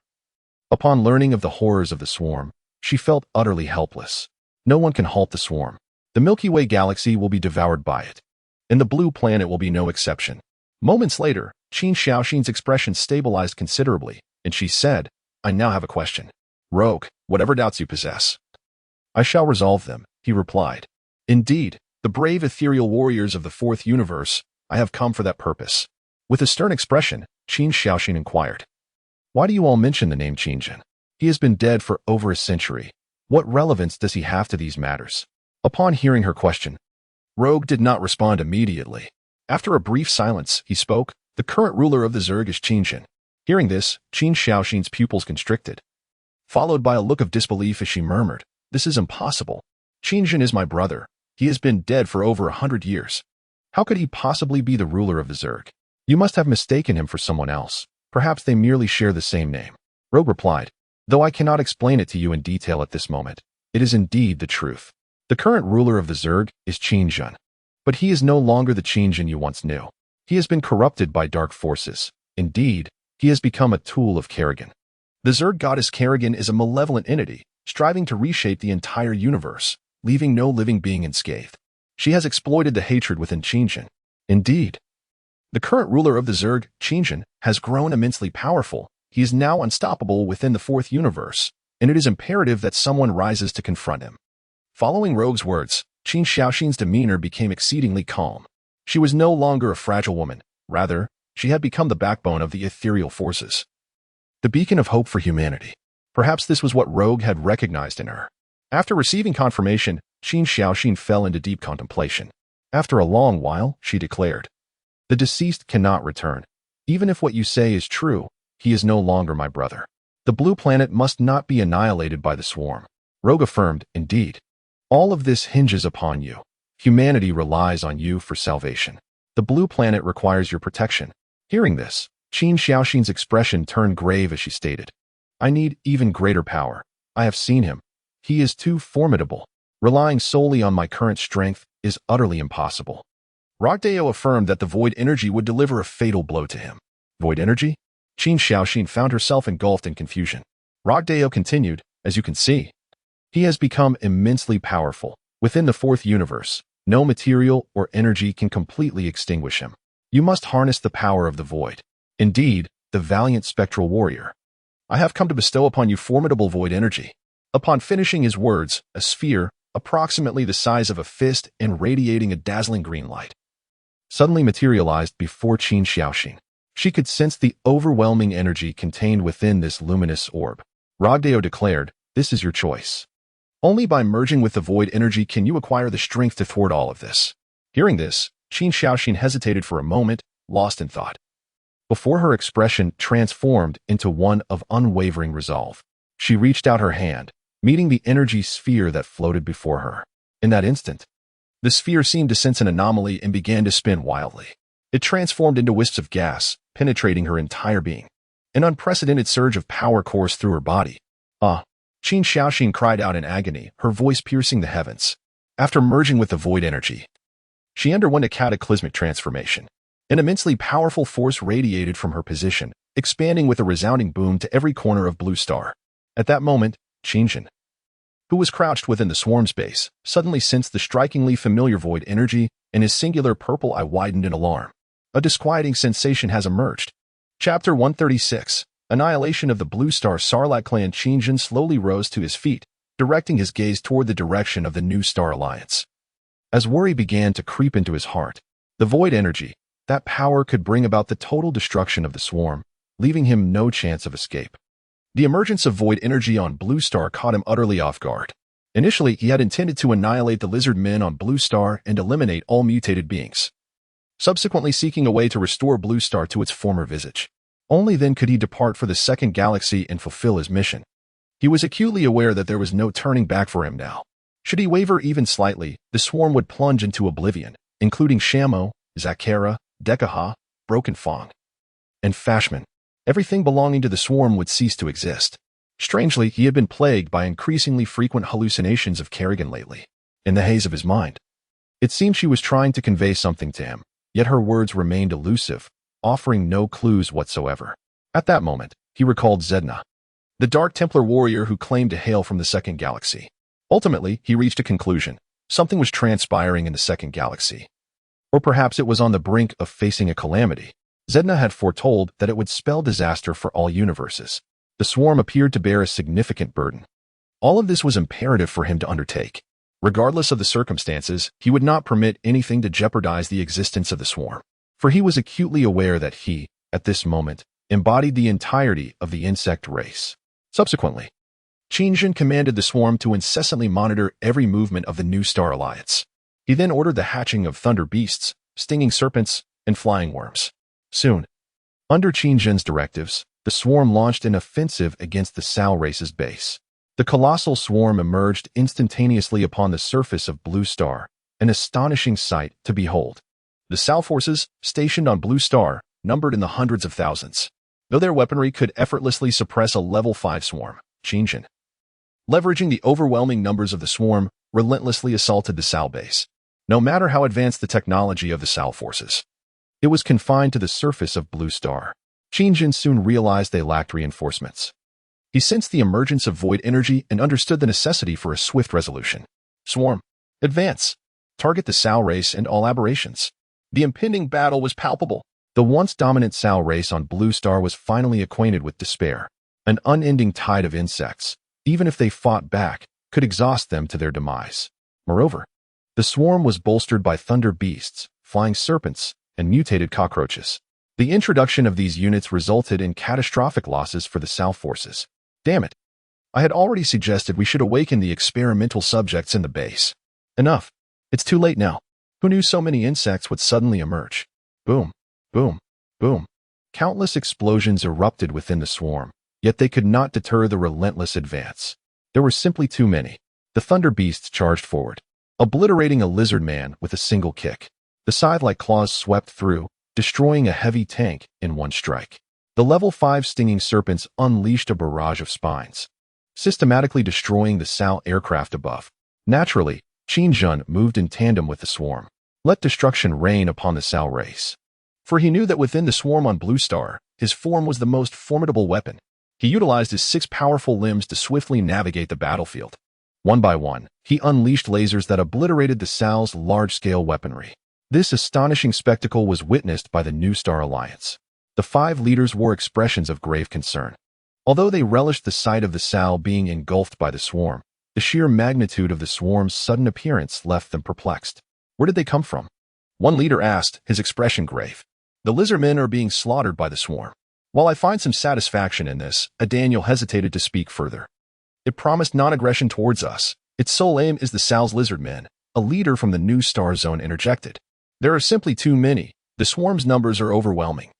[SPEAKER 1] upon learning of the horrors of the swarm, she felt utterly helpless. No one can halt the swarm. The Milky Way galaxy will be devoured by it, and the blue planet will be no exception. Moments later, Qin Xiaoxin's expression stabilized considerably, and she said, I now have a question. Rogue, whatever doubts you possess, I shall resolve them, he replied. Indeed, the brave ethereal warriors of the fourth universe, I have come for that purpose. With a stern expression, Qin Xiaoxin inquired, why do you all mention the name Qingjin? He has been dead for over a century. What relevance does he have to these matters? Upon hearing her question, Rogue did not respond immediately. After a brief silence, he spoke, the current ruler of the Zerg is Qingjin. Hearing this, Qin Xiaoxin's pupils constricted, followed by a look of disbelief as she murmured, this is impossible. Qingjin is my brother. He has been dead for over 100 years. How could he possibly be the ruler of the Zerg? You must have mistaken him for someone else. Perhaps they merely share the same name. Rogue replied, though I cannot explain it to you in detail at this moment, it is indeed the truth. The current ruler of the Zerg is Qingjin, but he is no longer the Qingjin you once knew. He has been corrupted by dark forces. Indeed, he has become a tool of Kerrigan. The Zerg goddess Kerrigan is a malevolent entity, striving to reshape the entire universe, leaving no living being unscathed. She has exploited the hatred within Qingjin. Indeed, the current ruler of the Zerg, Qingjin, has grown immensely powerful. He is now unstoppable within the fourth universe, and it is imperative that someone rises to confront him. Following Rogue's words, Qin Xiaoxin's demeanor became exceedingly calm. She was no longer a fragile woman. Rather, she had become the backbone of the ethereal forces, the beacon of hope for humanity. Perhaps this was what Rogue had recognized in her. After receiving confirmation, Qin Xiaoxin fell into deep contemplation. After a long while, she declared, the deceased cannot return. Even if what you say is true, he is no longer my brother. The blue planet must not be annihilated by the swarm. Rogue affirmed, indeed. All of this hinges upon you. Humanity relies on you for salvation. The blue planet requires your protection. Hearing this, Qin Xiaoxin's expression turned grave as she stated, I need even greater power. I have seen him. He is too formidable. Relying solely on my current strength is utterly impossible. Rogdeo affirmed that the void energy would deliver a fatal blow to him. Void energy? Qin Xiaoxin found herself engulfed in confusion. Rogdeo continued, as you can see, he has become immensely powerful. Within the fourth universe, no material or energy can completely extinguish him. You must harness the power of the void. Indeed, the valiant spectral warrior, I have come to bestow upon you formidable void energy. Upon finishing his words, a sphere, approximately the size of a fist and radiating a dazzling green light, suddenly materialized before Qin Xiaoxin. She could sense the overwhelming energy contained within this luminous orb. Rogdeo declared, this is your choice. Only by merging with the void energy can you acquire the strength to thwart all of this. Hearing this, Qin Xiaoxin hesitated for a moment, lost in thought, before her expression transformed into one of unwavering resolve. She reached out her hand, meeting the energy sphere that floated before her. In that instant, the sphere seemed to sense an anomaly and began to spin wildly. It transformed into wisps of gas, penetrating her entire being. An unprecedented surge of power coursed through her body. Ah! Qin Xiaoxin cried out in agony, her voice piercing the heavens. After merging with the void energy, she underwent a cataclysmic transformation. An immensely powerful force radiated from her position, expanding with a resounding boom to every corner of Blue Star. At that moment, Qinjin, who was crouched within the swarm's base, suddenly sensed the strikingly familiar void energy, and his singular purple eye widened in alarm. A disquieting sensation has emerged. Chapter 136. Annihilation of the Blue Star. Sarlacc clan. Qinjin slowly rose to his feet, directing his gaze toward the direction of the New Star Alliance. As worry began to creep into his heart, the void energy, that power could bring about the total destruction of the swarm, leaving him no chance of escape. The emergence of void energy on Blue Star caught him utterly off guard. Initially, he had intended to annihilate the lizard men on Blue Star and eliminate all mutated beings, subsequently seeking a way to restore Blue Star to its former visage. Only then could he depart for the second galaxy and fulfill his mission. He was acutely aware that there was no turning back for him now. Should he waver even slightly, the swarm would plunge into oblivion, including Shamo, Zakara, Dekaha, Broken Fong, and Fashman. Everything belonging to the swarm would cease to exist. Strangely, he had been plagued by increasingly frequent hallucinations of Kerrigan lately. In the haze of his mind, it seemed she was trying to convey something to him, yet her words remained elusive, offering no clues whatsoever. At that moment, he recalled Zedna, the Dark Templar warrior who claimed to hail from the second galaxy. Ultimately, he reached a conclusion. Something was transpiring in the second galaxy. Or perhaps it was on the brink of facing a calamity. Zedna had foretold that it would spell disaster for all universes. The swarm appeared to bear a significant burden. All of this was imperative for him to undertake. Regardless of the circumstances, he would not permit anything to jeopardize the existence of the swarm. For he was acutely aware that he, at this moment, embodied the entirety of the insect race. Subsequently, Qinjin commanded the swarm to incessantly monitor every movement of the New Star Alliance. He then ordered the hatching of thunder beasts, stinging serpents, and flying worms. Soon, under Qinjin's directives, the swarm launched an offensive against the Sao race's base. The colossal swarm emerged instantaneously upon the surface of Blue Star, an astonishing sight to behold. The Sao forces, stationed on Blue Star, numbered in the hundreds of thousands. Though their weaponry could effortlessly suppress a level 5 swarm, Qinjin, leveraging the overwhelming numbers of the swarm, relentlessly assaulted the Sao base. No matter how advanced the technology of the Sao forces, it was confined to the surface of Blue Star. Qinjin soon realized they lacked reinforcements. He sensed the emergence of void energy and understood the necessity for a swift resolution. Swarm, advance, target the Sao race and all aberrations. The impending battle was palpable. The once dominant Sao race on Blue Star was finally acquainted with despair. An unending tide of insects, even if they fought back, could exhaust them to their demise. Moreover, the swarm was bolstered by thunder beasts, flying serpents, and mutated cockroaches. The introduction of these units resulted in catastrophic losses for the Sao forces. Damn it. I had already suggested we should awaken the experimental subjects in the base. Enough. It's too late now. Who knew so many insects would suddenly emerge? Boom, boom, boom. Countless explosions erupted within the swarm, yet they could not deter the relentless advance. There were simply too many. The thunder beasts charged forward, obliterating a lizard man with a single kick. The scythe-like claws swept through, destroying a heavy tank in one strike. The level 5 stinging serpents unleashed a barrage of spines, systematically destroying the Sao aircraft above. Naturally, Qinjin moved in tandem with the swarm. Let destruction reign upon the Sao race. For he knew that within the swarm on Blue Star, his form was the most formidable weapon. He utilized his 6 powerful limbs to swiftly navigate the battlefield. One by one, he unleashed lasers that obliterated the Sao's large-scale weaponry. This astonishing spectacle was witnessed by the New Star Alliance. The 5 leaders wore expressions of grave concern. Although they relished the sight of the Sao being engulfed by the swarm, the sheer magnitude of the swarm's sudden appearance left them perplexed. Where did they come from? One leader asked, his expression grave. The lizardmen are being slaughtered by the swarm. While I find some satisfaction in this, Daniel hesitated to speak further. It promised non-aggression towards us. Its sole aim is the Sal's lizardmen. A leader from the New Star Zone interjected. There are simply too many. The swarm's numbers are overwhelming.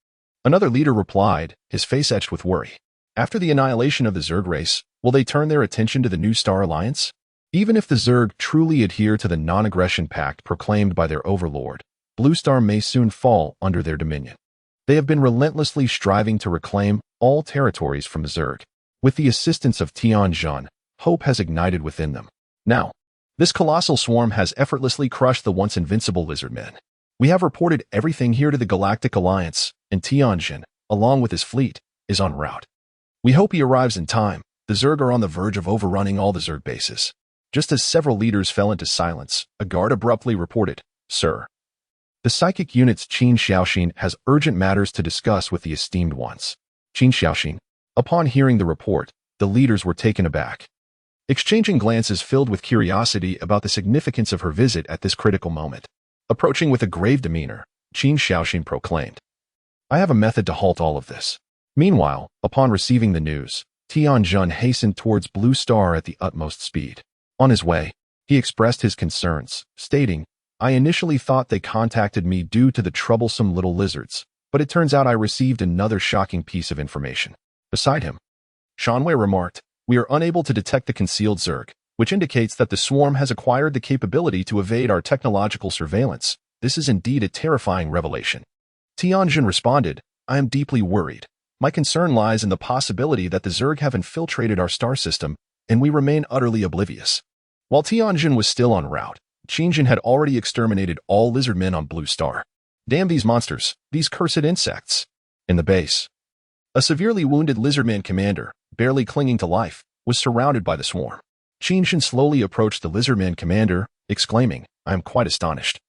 [SPEAKER 1] Another leader replied, his face etched with worry. After the annihilation of the Zerg race, will they turn their attention to the New Star Alliance? Even if the Zerg truly adhere to the non-aggression pact proclaimed by their overlord, Blue Star may soon fall under their dominion. They have been relentlessly striving to reclaim all territories from the Zerg. With the assistance of Tianjin, hope has ignited within them. Now, this colossal swarm has effortlessly crushed the once invincible lizardmen. We have reported everything here to the Galactic Alliance, and Tianjin, along with his fleet, is en route. We hope he arrives in time. The Zerg are on the verge of overrunning all the Zerg bases. Just as several leaders fell into silence, a guard abruptly reported, "Sir, the psychic unit's Qin Xiaoxin has urgent matters to discuss with the esteemed ones." Qin Xiaoxin. Upon hearing the report, the leaders were taken aback, exchanging glances filled with curiosity about the significance of her visit at this critical moment. Approaching with a grave demeanor, Qin Xiaoxin proclaimed, "I have a method to halt all of this." Meanwhile, upon receiving the news, Tianjin hastened towards Blue Star at the utmost speed. On his way, he expressed his concerns, stating, "I initially thought they contacted me due to the troublesome little lizards, but it turns out I received another shocking piece of information." Beside him, Shanwei remarked, "We are unable to detect the concealed Zerg, which indicates that the swarm has acquired the capability to evade our technological surveillance. This is indeed a terrifying revelation." Tianjin responded, "I am deeply worried. My concern lies in the possibility that the Zerg have infiltrated our star system, and we remain utterly oblivious." While Tianjin was still en route, Qingjin had already exterminated all lizardmen on Blue Star. Damn these monsters, these cursed insects. In the base, a severely wounded lizardman commander, barely clinging to life, was surrounded by the swarm. Qingjin slowly approached the lizardman commander, exclaiming, "I am quite astonished.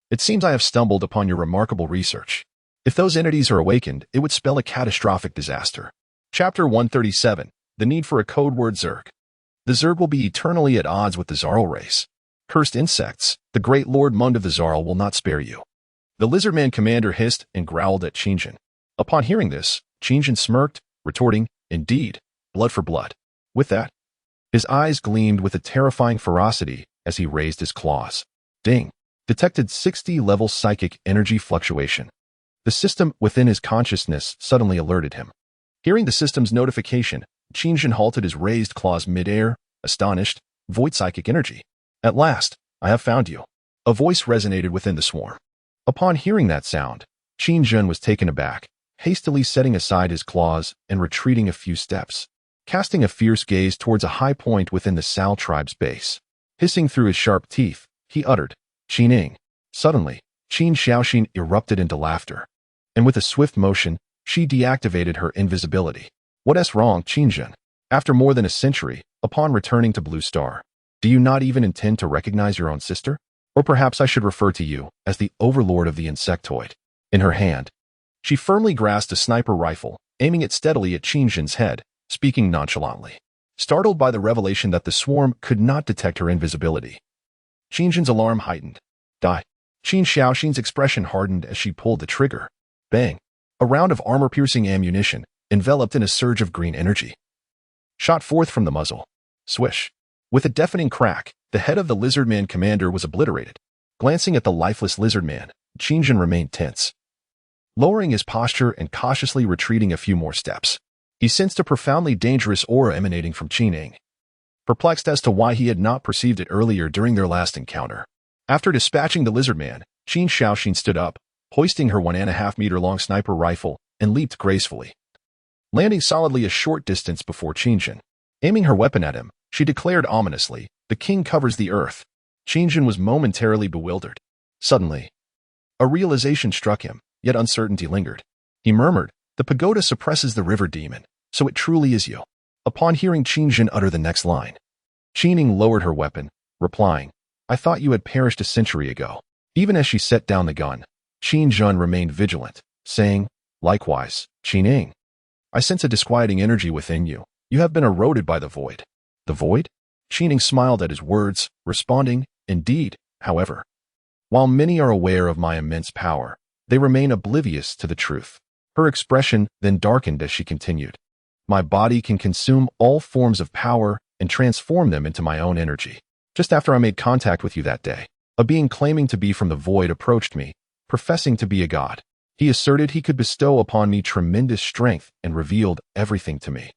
[SPEAKER 1] It seems I have stumbled upon your remarkable research. If those entities are awakened, it would spell a catastrophic disaster." Chapter 137, The Need for a Code Word Zerg. The Zerg will be eternally at odds with the Zarl race. Cursed insects, the great Lord Mund of the Zarl will not spare you. The lizardman commander hissed and growled at Qingjin. Upon hearing this, Qingjin smirked, retorting, "Indeed, blood for blood." With that, his eyes gleamed with a terrifying ferocity as he raised his claws. Ding! Detected 60-level psychic energy fluctuation. The system within his consciousness suddenly alerted him. Hearing the system's notification, Qingjin halted his raised claws midair, astonished. "Void psychic energy. At last, I have found you." A voice resonated within the swarm. Upon hearing that sound, Qingjin was taken aback, hastily setting aside his claws and retreating a few steps, casting a fierce gaze towards a high point within the Sal tribe's base. Hissing through his sharp teeth, he uttered, "Qining." Suddenly, Qin Xiaoxin erupted into laughter, and with a swift motion, she deactivated her invisibility. "What's wrong, Qingjin? After more than a century, upon returning to Blue Star, do you not even intend to recognize your own sister? Or perhaps I should refer to you as the overlord of the insectoid." In her hand, she firmly grasped a sniper rifle, aiming it steadily at Qingjin's head, speaking nonchalantly. Startled by the revelation that the swarm could not detect her invisibility, Qingjin's alarm heightened. "Die." Qin Xiaoxin's expression hardened as she pulled the trigger. Bang! A round of armor-piercing ammunition, enveloped in a surge of green energy, shot forth from the muzzle. Swish! With a deafening crack, the head of the lizardman commander was obliterated. Glancing at the lifeless lizardman, Qingjin remained tense. Lowering his posture and cautiously retreating a few more steps, he sensed a profoundly dangerous aura emanating from Qining. Perplexed as to why he had not perceived it earlier during their last encounter, after dispatching the lizardman, Qin Xiaoxin stood up, hoisting her 1.5-meter-long sniper rifle, and leaped gracefully, landing solidly a short distance before Qingjin. Aiming her weapon at him, she declared ominously, "The king covers the earth." Qingjin was momentarily bewildered. Suddenly, a realization struck him, yet uncertainty lingered. He murmured, "The pagoda suppresses the river demon, so it truly is you." Upon hearing Qingjin utter the next line, Qining lowered her weapon, replying, "I thought you had perished a century ago." Even as she set down the gun, Qingjin remained vigilant, saying, "Likewise, Qining. I sense a disquieting energy within you. You have been eroded by the void." "The void?" Qining smiled at his words, responding, "Indeed, however. While many are aware of my immense power, they remain oblivious to the truth." Her expression then darkened as she continued, "My body can consume all forms of power and transform them into my own energy. Just after I made contact with you that day, a being claiming to be from the void approached me, professing to be a god. He asserted he could bestow upon me tremendous strength and revealed everything to me.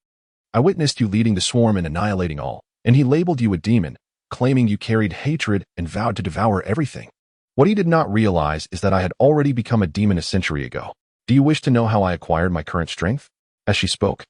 [SPEAKER 1] I witnessed you leading the swarm and annihilating all, and he labeled you a demon, claiming you carried hatred and vowed to devour everything. What he did not realize is that I had already become a demon a century ago. Do you wish to know how I acquired my current strength? As she spoke,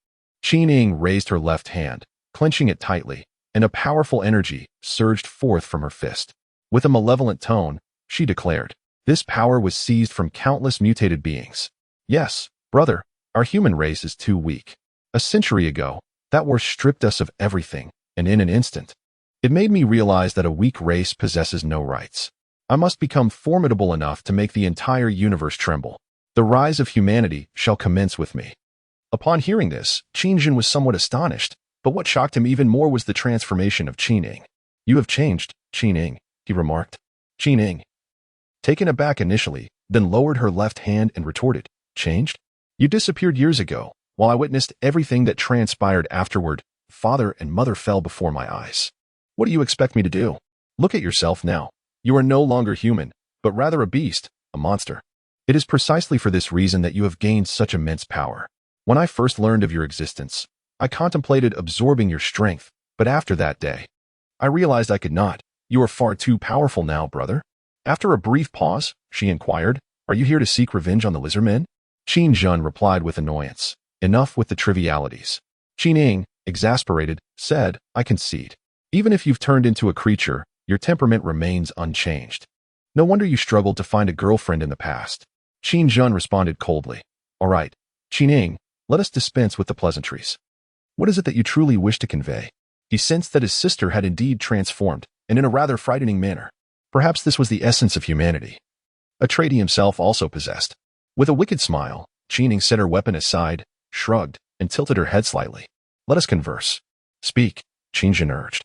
[SPEAKER 1] Qi raised her left hand, clenching it tightly, and a powerful energy surged forth from her fist. With a malevolent tone, she declared, this power was seized from countless mutated beings. Yes, brother, our human race is too weak. A century ago, that war stripped us of everything, and in an instant, it made me realize that a weak race possesses no rights. I must become formidable enough to make the entire universe tremble. The rise of humanity shall commence with me. Upon hearing this, Qinjin was somewhat astonished, but what shocked him even more was the transformation of Qi. You have changed, Qi, he remarked. Qi, taken aback initially, then lowered her left hand and retorted, changed? You disappeared years ago, while I witnessed everything that transpired afterward. Father and mother fell before my eyes. What do you expect me to do? Look at yourself now. You are no longer human, but rather a beast, a monster. It is precisely for this reason that you have gained such immense power. When I first learned of your existence, I contemplated absorbing your strength, but after that day, I realized I could not. You are far too powerful now, brother. After a brief pause, she inquired, are you here to seek revenge on the lizardmen? Qinjun replied with annoyance. Enough with the trivialities. Qi, exasperated, said, I concede. Even if you've turned into a creature, your temperament remains unchanged. No wonder you struggled to find a girlfriend in the past. Qinjun responded coldly. All right, Qi, let us dispense with the pleasantries. What is it that you truly wish to convey? He sensed that his sister had indeed transformed, and in a rather frightening manner. Perhaps this was the essence of humanity, a trait he himself also possessed. With a wicked smile, Qi set her weapon aside, shrugged, and tilted her head slightly. Let us converse. Speak, Qinjin urged.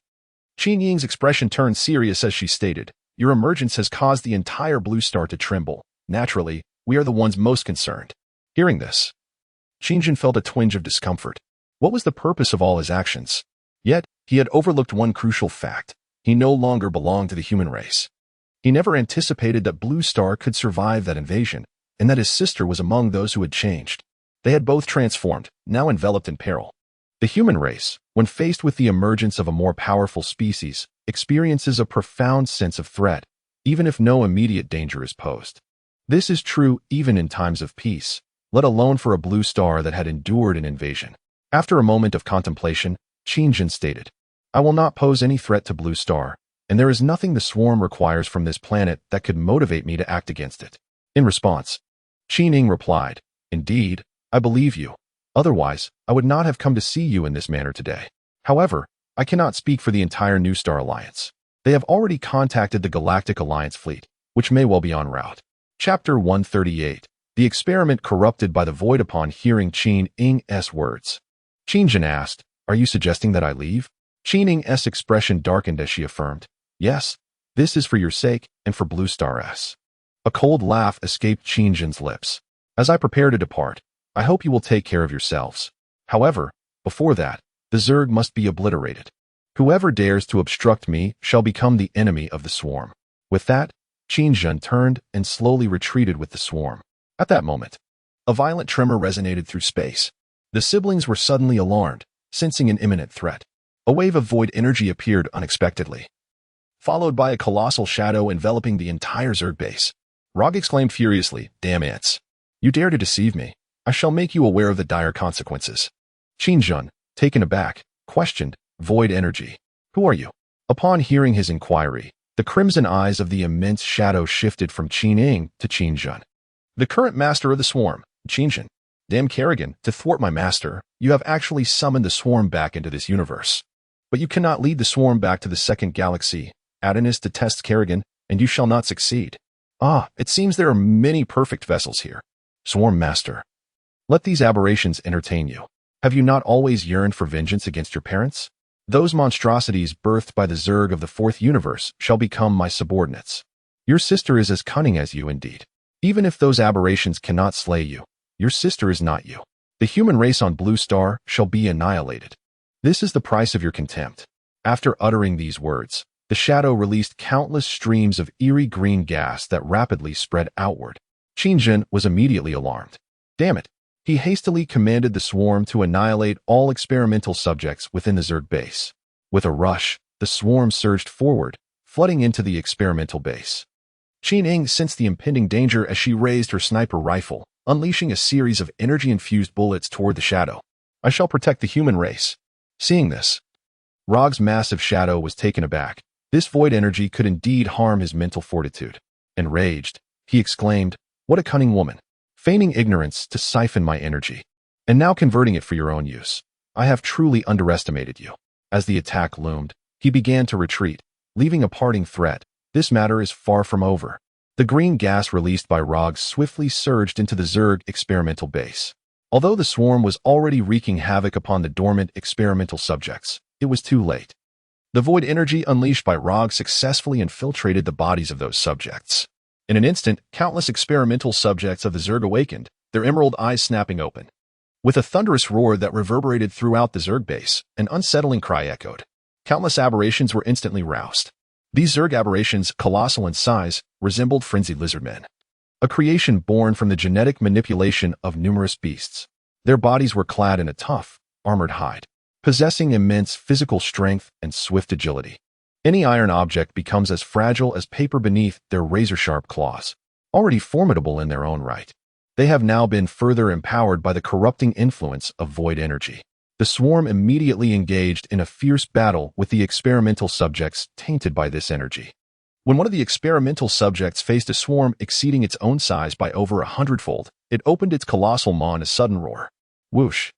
[SPEAKER 1] Qi expression turned serious as she stated, your emergence has caused the entire blue star to tremble. Naturally, we are the ones most concerned. Hearing this, Qinjin felt a twinge of discomfort. What was the purpose of all his actions? Yet, he had overlooked one crucial fact. He no longer belonged to the human race. He never anticipated that Blue Star could survive that invasion, and that his sister was among those who had changed. They had both transformed, now enveloped in peril. The human race, when faced with the emergence of a more powerful species, experiences a profound sense of threat, even if no immediate danger is posed. This is true even in times of peace, let alone for a blue star that had endured an invasion. After a moment of contemplation, Qinjin stated, I will not pose any threat to Blue Star, and there is nothing the swarm requires from this planet that could motivate me to act against it. In response, Qi replied, Indeed, I believe you. Otherwise, I would not have come to see you in this manner today. However, I cannot speak for the entire New Star Alliance. They have already contacted the Galactic Alliance fleet, which may well be en route. Chapter 138. The experiment corrupted by the void. Upon hearing Qin's words, Qinjin asked, Are you suggesting that I leave? Qin's expression darkened as she affirmed, Yes, this is for your sake and for Blue Star's. A cold laugh escaped Qinjin's lips. As I prepare to depart, I hope you will take care of yourselves. However, before that, the Zerg must be obliterated. Whoever dares to obstruct me shall become the enemy of the swarm. With that, Qinjin turned and slowly retreated with the swarm. At that moment, a violent tremor resonated through space. The siblings were suddenly alarmed, sensing an imminent threat. A wave of void energy appeared unexpectedly, followed by a colossal shadow enveloping the entire Zerg base. Rog exclaimed furiously, Damn ants! You dare to deceive me. I shall make you aware of the dire consequences. Qinjun, taken aback, questioned, Void energy. Who are you? Upon hearing his inquiry, the crimson eyes of the immense shadow shifted from Qin to Qinjun. The current master of the swarm, Qinjun. Damn Kerrigan, to thwart my master, you have actually summoned the swarm back into this universe. But you cannot lead the swarm back to the second galaxy. Adonis detests Kerrigan, and you shall not succeed. Ah, it seems there are many perfect vessels here. Swarm master. Let these aberrations entertain you. Have you not always yearned for vengeance against your parents? Those monstrosities birthed by the Zerg of the fourth universe shall become my subordinates. Your sister is as cunning as you indeed. Even if those aberrations cannot slay you, your sister is not you. The human race on Blue Star shall be annihilated. This is the price of your contempt. After uttering these words, the shadow released countless streams of eerie green gas that rapidly spread outward. Qinjin was immediately alarmed. Damn it! He hastily commanded the swarm to annihilate all experimental subjects within the Zerg base. With a rush, the swarm surged forward, flooding into the experimental base. Qin Ying sensed the impending danger as she raised her sniper rifle, unleashing a series of energy-infused bullets toward the shadow. I shall protect the human race. Seeing this, Rog's massive shadow was taken aback. This void energy could indeed harm his mental fortitude. Enraged, he exclaimed, "What a cunning woman! Feigning ignorance to siphon my energy, and now converting it for your own use. I have truly underestimated you." As the attack loomed, he began to retreat, leaving a parting threat. This matter is far from over. The green gas released by Rog swiftly surged into the Zerg experimental base. Although the swarm was already wreaking havoc upon the dormant experimental subjects, it was too late. The void energy unleashed by Rog successfully infiltrated the bodies of those subjects. In an instant, countless experimental subjects of the Zerg awakened, their emerald eyes snapping open. With a thunderous roar that reverberated throughout the Zerg base, an unsettling cry echoed. Countless aberrations were instantly roused. These Zerg aberrations, colossal in size, resembled frenzied lizardmen. A creation born from the genetic manipulation of numerous beasts. Their bodies were clad in a tough, armored hide, possessing immense physical strength and swift agility. Any iron object becomes as fragile as paper beneath their razor-sharp claws. Already formidable in their own right, they have now been further empowered by the corrupting influence of void energy. The swarm immediately engaged in a fierce battle with the experimental subjects tainted by this energy. When one of the experimental subjects faced a swarm exceeding its own size by over 100-fold, it opened its colossal maw in a sudden roar. Whoosh!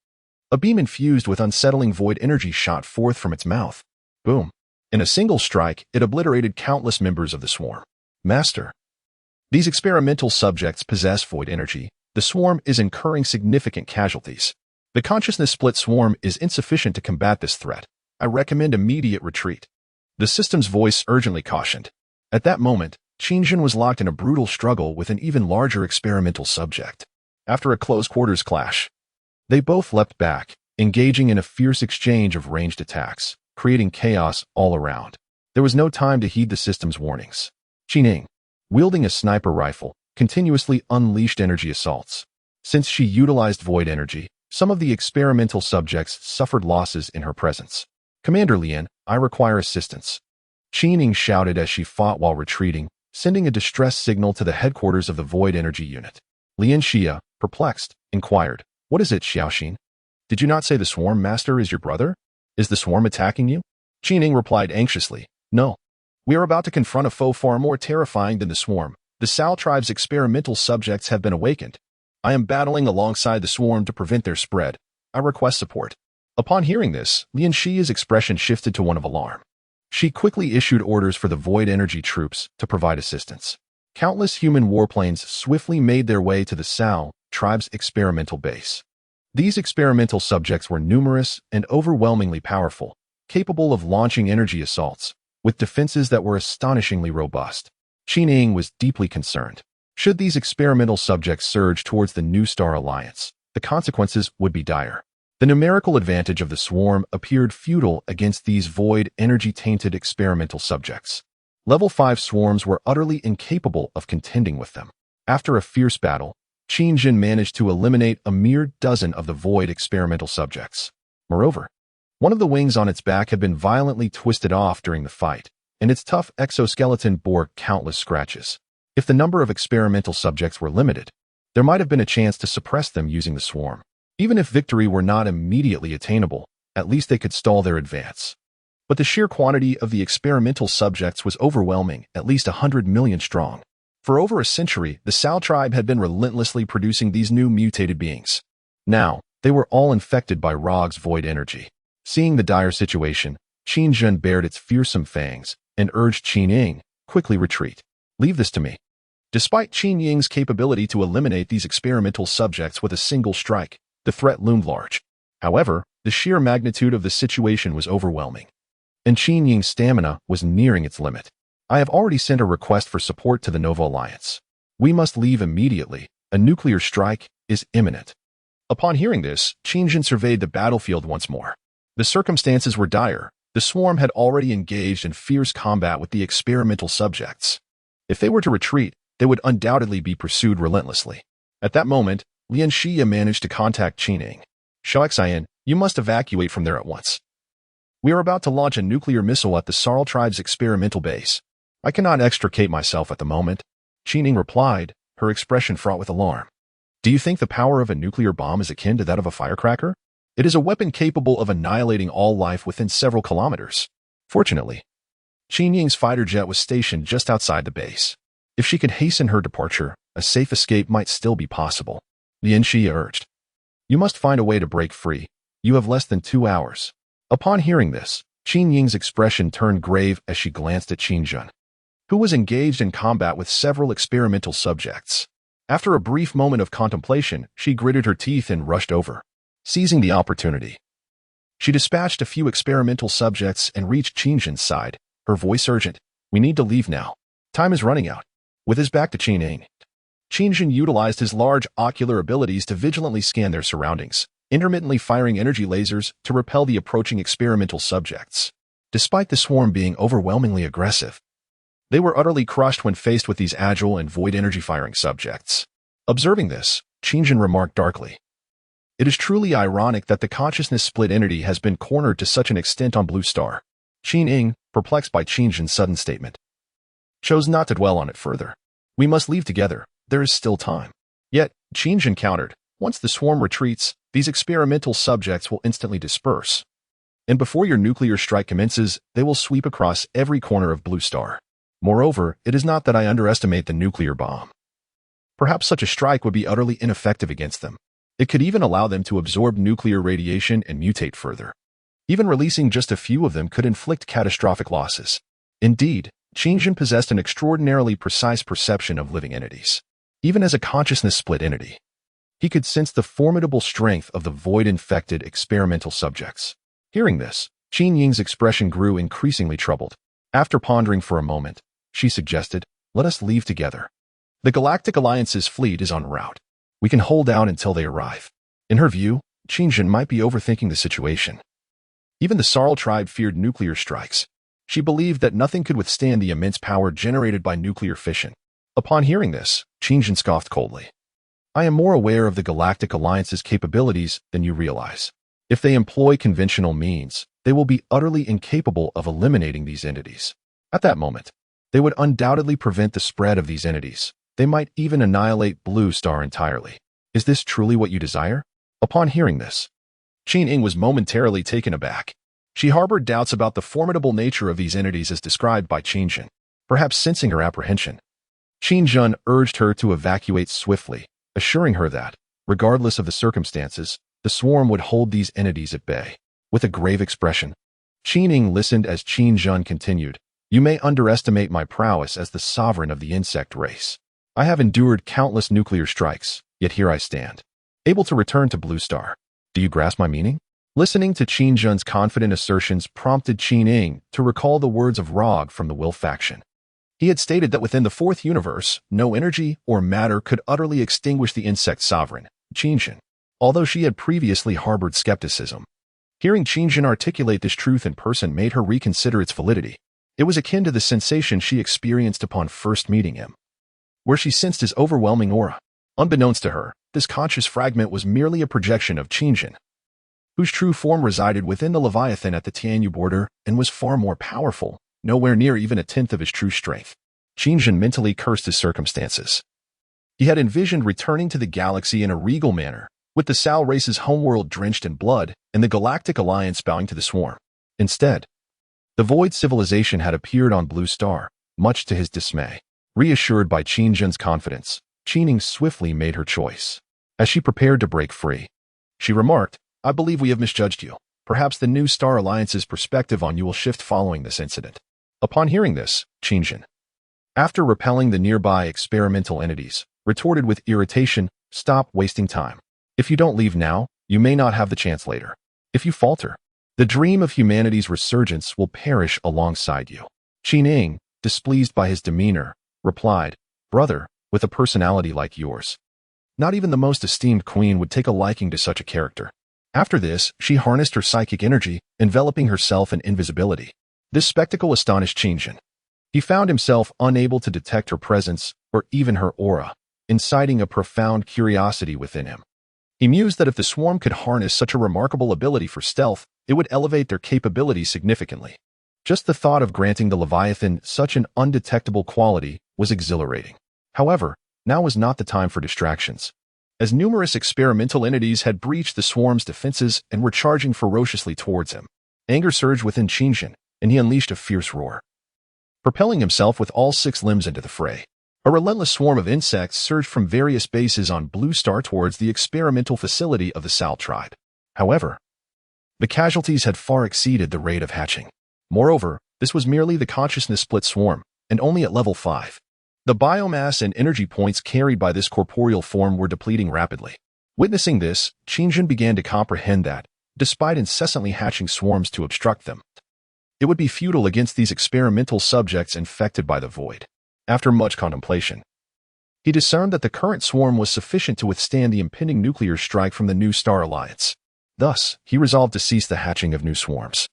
[SPEAKER 1] A beam infused with unsettling void energy shot forth from its mouth. Boom! In a single strike, it obliterated countless members of the swarm. Master. These experimental subjects possess void energy. The swarm is incurring significant casualties. The consciousness-split swarm is insufficient to combat this threat. I recommend immediate retreat. The system's voice urgently cautioned. At that moment, Qinjun was locked in a brutal struggle with an even larger experimental subject. After a close-quarters clash, they both leapt back, engaging in a fierce exchange of ranged attacks, creating chaos all around. There was no time to heed the system's warnings. Qining, wielding a sniper rifle, continuously unleashed energy assaults. Since she utilized void energy, some of the experimental subjects suffered losses in her presence. "Commander Lian, I require assistance," Qining shouted as she fought while retreating, sending a distress signal to the headquarters of the void energy unit. Lian Xia, perplexed, inquired, "What is it, Xiaoxin? Did you not say the swarm master is your brother? Is the swarm attacking you?" Qining replied anxiously, "No. We are about to confront a foe far more terrifying than the swarm. The Sao tribe's experimental subjects have been awakened. I am battling alongside the swarm to prevent their spread. I request support." Upon hearing this, Lian Xia's expression shifted to one of alarm. She quickly issued orders for the void energy troops to provide assistance. Countless human warplanes swiftly made their way to the Sao tribe's experimental base. These experimental subjects were numerous and overwhelmingly powerful, capable of launching energy assaults, with defenses that were astonishingly robust. Qining was deeply concerned. Should these experimental subjects surge towards the New Star Alliance, the consequences would be dire. The numerical advantage of the swarm appeared futile against these void energy-tainted experimental subjects. Level 5 swarms were utterly incapable of contending with them. After a fierce battle, Qinjun managed to eliminate a mere dozen of the void experimental subjects. Moreover, one of the wings on its back had been violently twisted off during the fight, and its tough exoskeleton bore countless scratches. If the number of experimental subjects were limited, there might have been a chance to suppress them using the swarm. Even if victory were not immediately attainable, at least they could stall their advance. But the sheer quantity of the experimental subjects was overwhelming, at least 100 million strong. For over a century, the Sao tribe had been relentlessly producing these new mutated beings. Now, they were all infected by Rog's void energy. Seeing the dire situation, Qinjun bared its fearsome fangs and urged Qining, "Quickly retreat. Leave this to me." Despite Qinying's capability to eliminate these experimental subjects with a single strike, the threat loomed large. However, the sheer magnitude of the situation was overwhelming, and Qinying's stamina was nearing its limit. "I have already sent a request for support to the Nova Alliance. We must leave immediately. A nuclear strike is imminent." Upon hearing this, Qinying surveyed the battlefield once more. The circumstances were dire. The swarm had already engaged in fierce combat with the experimental subjects. If they were to retreat, they would undoubtedly be pursued relentlessly. At that moment, Lian Xia managed to contact Qining. "Xiaoxian, you must evacuate from there at once. We are about to launch a nuclear missile at the Sarl tribe's experimental base. I cannot extricate myself at the moment. Qining replied, her expression fraught with alarm. Do you think the power of a nuclear bomb is akin to that of a firecracker? It is a weapon capable of annihilating all life within several kilometers. Fortunately, Qin Ying's fighter jet was stationed just outside the base. If she could hasten her departure, a safe escape might still be possible. Lian Xi urged. You must find a way to break free. You have less than 2 hours. Upon hearing this, Qin Ying's expression turned grave as she glanced at Qin Jun, who was engaged in combat with several experimental subjects. After a brief moment of contemplation, she gritted her teeth and rushed over. Seizing the opportunity, she dispatched a few experimental subjects and reached Qin Jun's side, her voice urgent. We need to leave now. Time is running out. With his back to Qin Ying, Qin Jun utilized his large ocular abilities to vigilantly scan their surroundings, intermittently firing energy lasers to repel the approaching experimental subjects. Despite the swarm being overwhelmingly aggressive, they were utterly crushed when faced with these agile and void energy-firing subjects. Observing this, Qin Jun remarked darkly. It is truly ironic that the consciousness-split entity has been cornered to such an extent on Blue Star. Qin Ying, perplexed by Qin Jun's sudden statement, chose not to dwell on it further. We must leave together. There is still time. Yet, Qin Jun countered, once the swarm retreats, these experimental subjects will instantly disperse. And before your nuclear strike commences, they will sweep across every corner of Blue Star. Moreover, it is not that I underestimate the nuclear bomb. Perhaps such a strike would be utterly ineffective against them. It could even allow them to absorb nuclear radiation and mutate further. Even releasing just a few of them could inflict catastrophic losses. Indeed, Qin Jun possessed an extraordinarily precise perception of living entities. Even as a consciousness-split entity, he could sense the formidable strength of the void-infected experimental subjects. Hearing this, Qin Ying's expression grew increasingly troubled. After pondering for a moment, she suggested, let us leave together. The Galactic Alliance's fleet is en route. We can hold out until they arrive. In her view, Qin Jun might be overthinking the situation. Even the Sarl tribe feared nuclear strikes. She believed that nothing could withstand the immense power generated by nuclear fission. Upon hearing this, Qin Jun scoffed coldly. I am more aware of the Galactic Alliance's capabilities than you realize. If they employ conventional means, they will be utterly incapable of eliminating these entities. At that moment, they would undoubtedly prevent the spread of these entities. They might even annihilate Blue Star entirely. Is this truly what you desire? Upon hearing this, Qin Ying was momentarily taken aback. She harbored doubts about the formidable nature of these entities as described by Qin Jun. Perhaps sensing her apprehension, Qin Jun urged her to evacuate swiftly, assuring her that, regardless of the circumstances, the swarm would hold these entities at bay. With a grave expression, Qin Ying listened as Qin Jun continued, You may underestimate my prowess as the sovereign of the insect race. I have endured countless nuclear strikes, yet here I stand, able to return to Blue Star. Do you grasp my meaning? Listening to Qin Jun's confident assertions prompted Qin Ying to recall the words of Rog from the Will faction. He had stated that within the fourth universe, no energy or matter could utterly extinguish the insect sovereign, Qin Jun, although she had previously harbored skepticism. Hearing Qin Jun articulate this truth in person made her reconsider its validity. It was akin to the sensation she experienced upon first meeting him, where she sensed his overwhelming aura. Unbeknownst to her, this conscious fragment was merely a projection of Qin Jun, whose true form resided within the Leviathan at the Tianyu border and was far more powerful, nowhere near even a tenth of his true strength. Qin Jun mentally cursed his circumstances. He had envisioned returning to the galaxy in a regal manner, with the Sal race's homeworld drenched in blood and the Galactic Alliance bowing to the swarm. Instead, the Void civilization had appeared on Blue Star, much to his dismay. Reassured by Qin Jun's confidence, Qin Ying swiftly made her choice. As she prepared to break free, she remarked, I believe we have misjudged you. Perhaps the new Star Alliance's perspective on you will shift following this incident. Upon hearing this, Qin Jun, after repelling the nearby experimental entities, retorted with irritation, Stop wasting time. If you don't leave now, you may not have the chance later. If you falter, the dream of humanity's resurgence will perish alongside you. Qin Ying, displeased by his demeanor, replied, Brother, with a personality like yours, not even the most esteemed queen would take a liking to such a character. After this, she harnessed her psychic energy, enveloping herself in invisibility. This spectacle astonished Qin Jun. He found himself unable to detect her presence or even her aura, inciting a profound curiosity within him. He mused that if the swarm could harness such a remarkable ability for stealth, it would elevate their capabilities significantly. Just the thought of granting the Leviathan such an undetectable quality was exhilarating. However, now was not the time for distractions, as numerous experimental entities had breached the swarm's defenses and were charging ferociously towards him. Anger surged within Qingjin, and he unleashed a fierce roar. Propelling himself with all 6 limbs into the fray, a relentless swarm of insects surged from various bases on Blue Star towards the experimental facility of the Sal tribe. However, the casualties had far exceeded the rate of hatching. Moreover, this was merely the consciousness-split swarm, and only at level 5. The biomass and energy points carried by this corporeal form were depleting rapidly. Witnessing this, Qingjin began to comprehend that, despite incessantly hatching swarms to obstruct them, it would be futile against these experimental subjects infected by the void. After much contemplation, he discerned that the current swarm was sufficient to withstand the impending nuclear strike from the New Star Alliance. Thus, he resolved to cease the hatching of new swarms,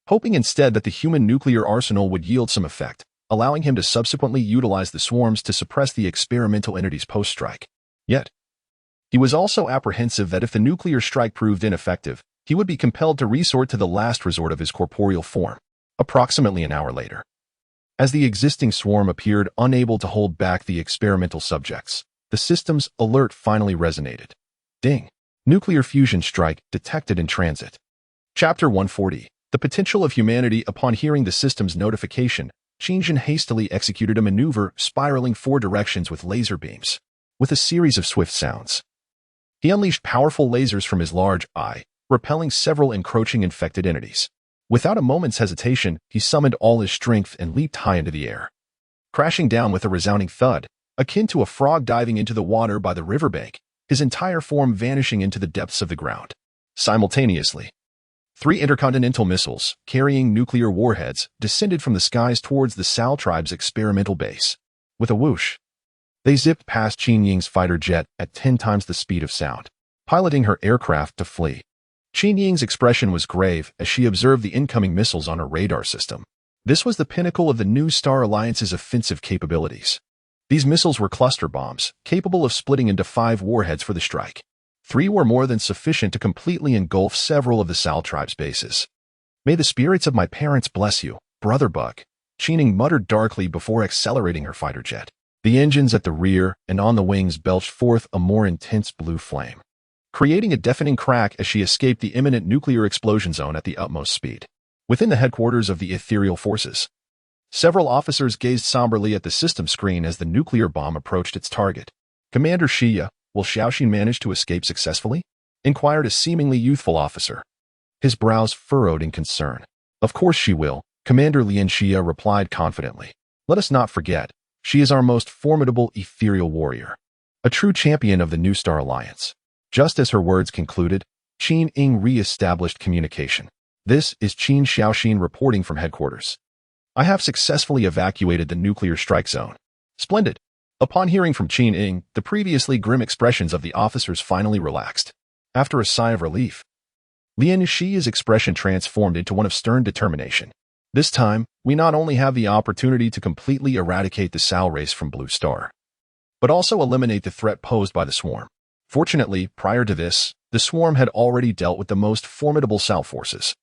[SPEAKER 1] hoping instead that the human nuclear arsenal would yield some effect, allowing him to subsequently utilize the swarms to suppress the experimental entity's post-strike. Yet, he was also apprehensive that if the nuclear strike proved ineffective, he would be compelled to resort to the last resort of his corporeal form. Approximately an hour later, as the existing swarm appeared unable to hold back the experimental subjects, the system's alert finally resonated. Ding! Nuclear fusion strike detected in transit. Chapter 140. The potential of humanity. Upon hearing the system's notification, Qingjin hastily executed a maneuver spiraling 4 directions with laser beams. With a series of swift sounds, he unleashed powerful lasers from his large eye, repelling several encroaching infected entities. Without a moment's hesitation, he summoned all his strength and leaped high into the air, crashing down with a resounding thud, akin to a frog diving into the water by the riverbank, his entire form vanishing into the depths of the ground. Simultaneously, 3 intercontinental missiles, carrying nuclear warheads, descended from the skies towards the Sal tribe's experimental base. With a whoosh, they zipped past Qin Ying's fighter jet at 10 times the speed of sound, piloting her aircraft to flee. Qin Ying's expression was grave as she observed the incoming missiles on her radar system. This was the pinnacle of the New Star Alliance's offensive capabilities. These missiles were cluster bombs, capable of splitting into 5 warheads for the strike. 3 were more than sufficient to completely engulf several of the Sal tribe's bases. "May the spirits of my parents bless you, Brother Buck," Qin Ying muttered darkly before accelerating her fighter jet. The engines at the rear and on the wings belched forth a more intense blue flame, creating a deafening crack as she escaped the imminent nuclear explosion zone at the utmost speed. Within the headquarters of the ethereal forces, several officers gazed somberly at the system screen as the nuclear bomb approached its target. "Commander Xia, will Xiaoxin manage to escape successfully?" inquired a seemingly youthful officer, his brows furrowed in concern. "Of course she will," Commander Lian Xia replied confidently. "Let us not forget, she is our most formidable ethereal warrior, a true champion of the New Star Alliance." Just as her words concluded, Qin Ying re-established communication. "This is Qin Xiaoxin reporting from headquarters. I have successfully evacuated the nuclear strike zone." "Splendid." Upon hearing from Qin Ying, the previously grim expressions of the officers finally relaxed. After a sigh of relief, Lian Xia's expression transformed into one of stern determination. "This time, we not only have the opportunity to completely eradicate the Sal race from Blue Star, but also eliminate the threat posed by the swarm." Fortunately, prior to this, the swarm had already dealt with the most formidable Sal forces,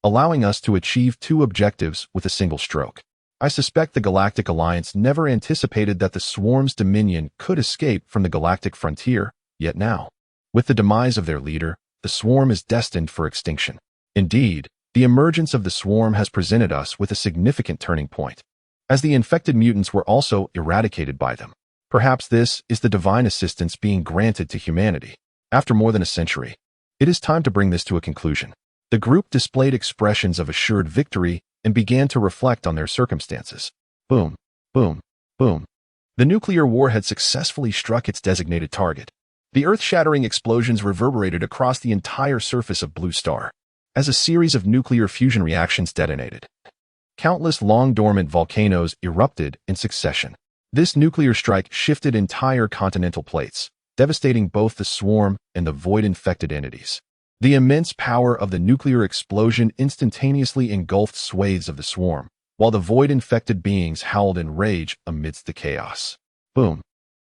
[SPEAKER 1] allowing us to achieve 2 objectives with a single stroke. I suspect the Galactic Alliance never anticipated that the swarm's dominion could escape from the galactic frontier, yet now, with the demise of their leader, the swarm is destined for extinction. Indeed, the emergence of the swarm has presented us with a significant turning point, as the infected mutants were also eradicated by them. Perhaps this is the divine assistance being granted to humanity. After more than a century, it is time to bring this to a conclusion. The group displayed expressions of assured victory and began to reflect on their circumstances. Boom, boom, boom. The nuclear war had successfully struck its designated target. The earth-shattering explosions reverberated across the entire surface of Blue Star, as a series of nuclear fusion reactions detonated. Countless long-dormant volcanoes erupted in succession. This nuclear strike shifted entire continental plates, devastating both the swarm and the void-infected entities. The immense power of the nuclear explosion instantaneously engulfed swathes of the swarm, while the void-infected beings howled in rage amidst the chaos. Boom.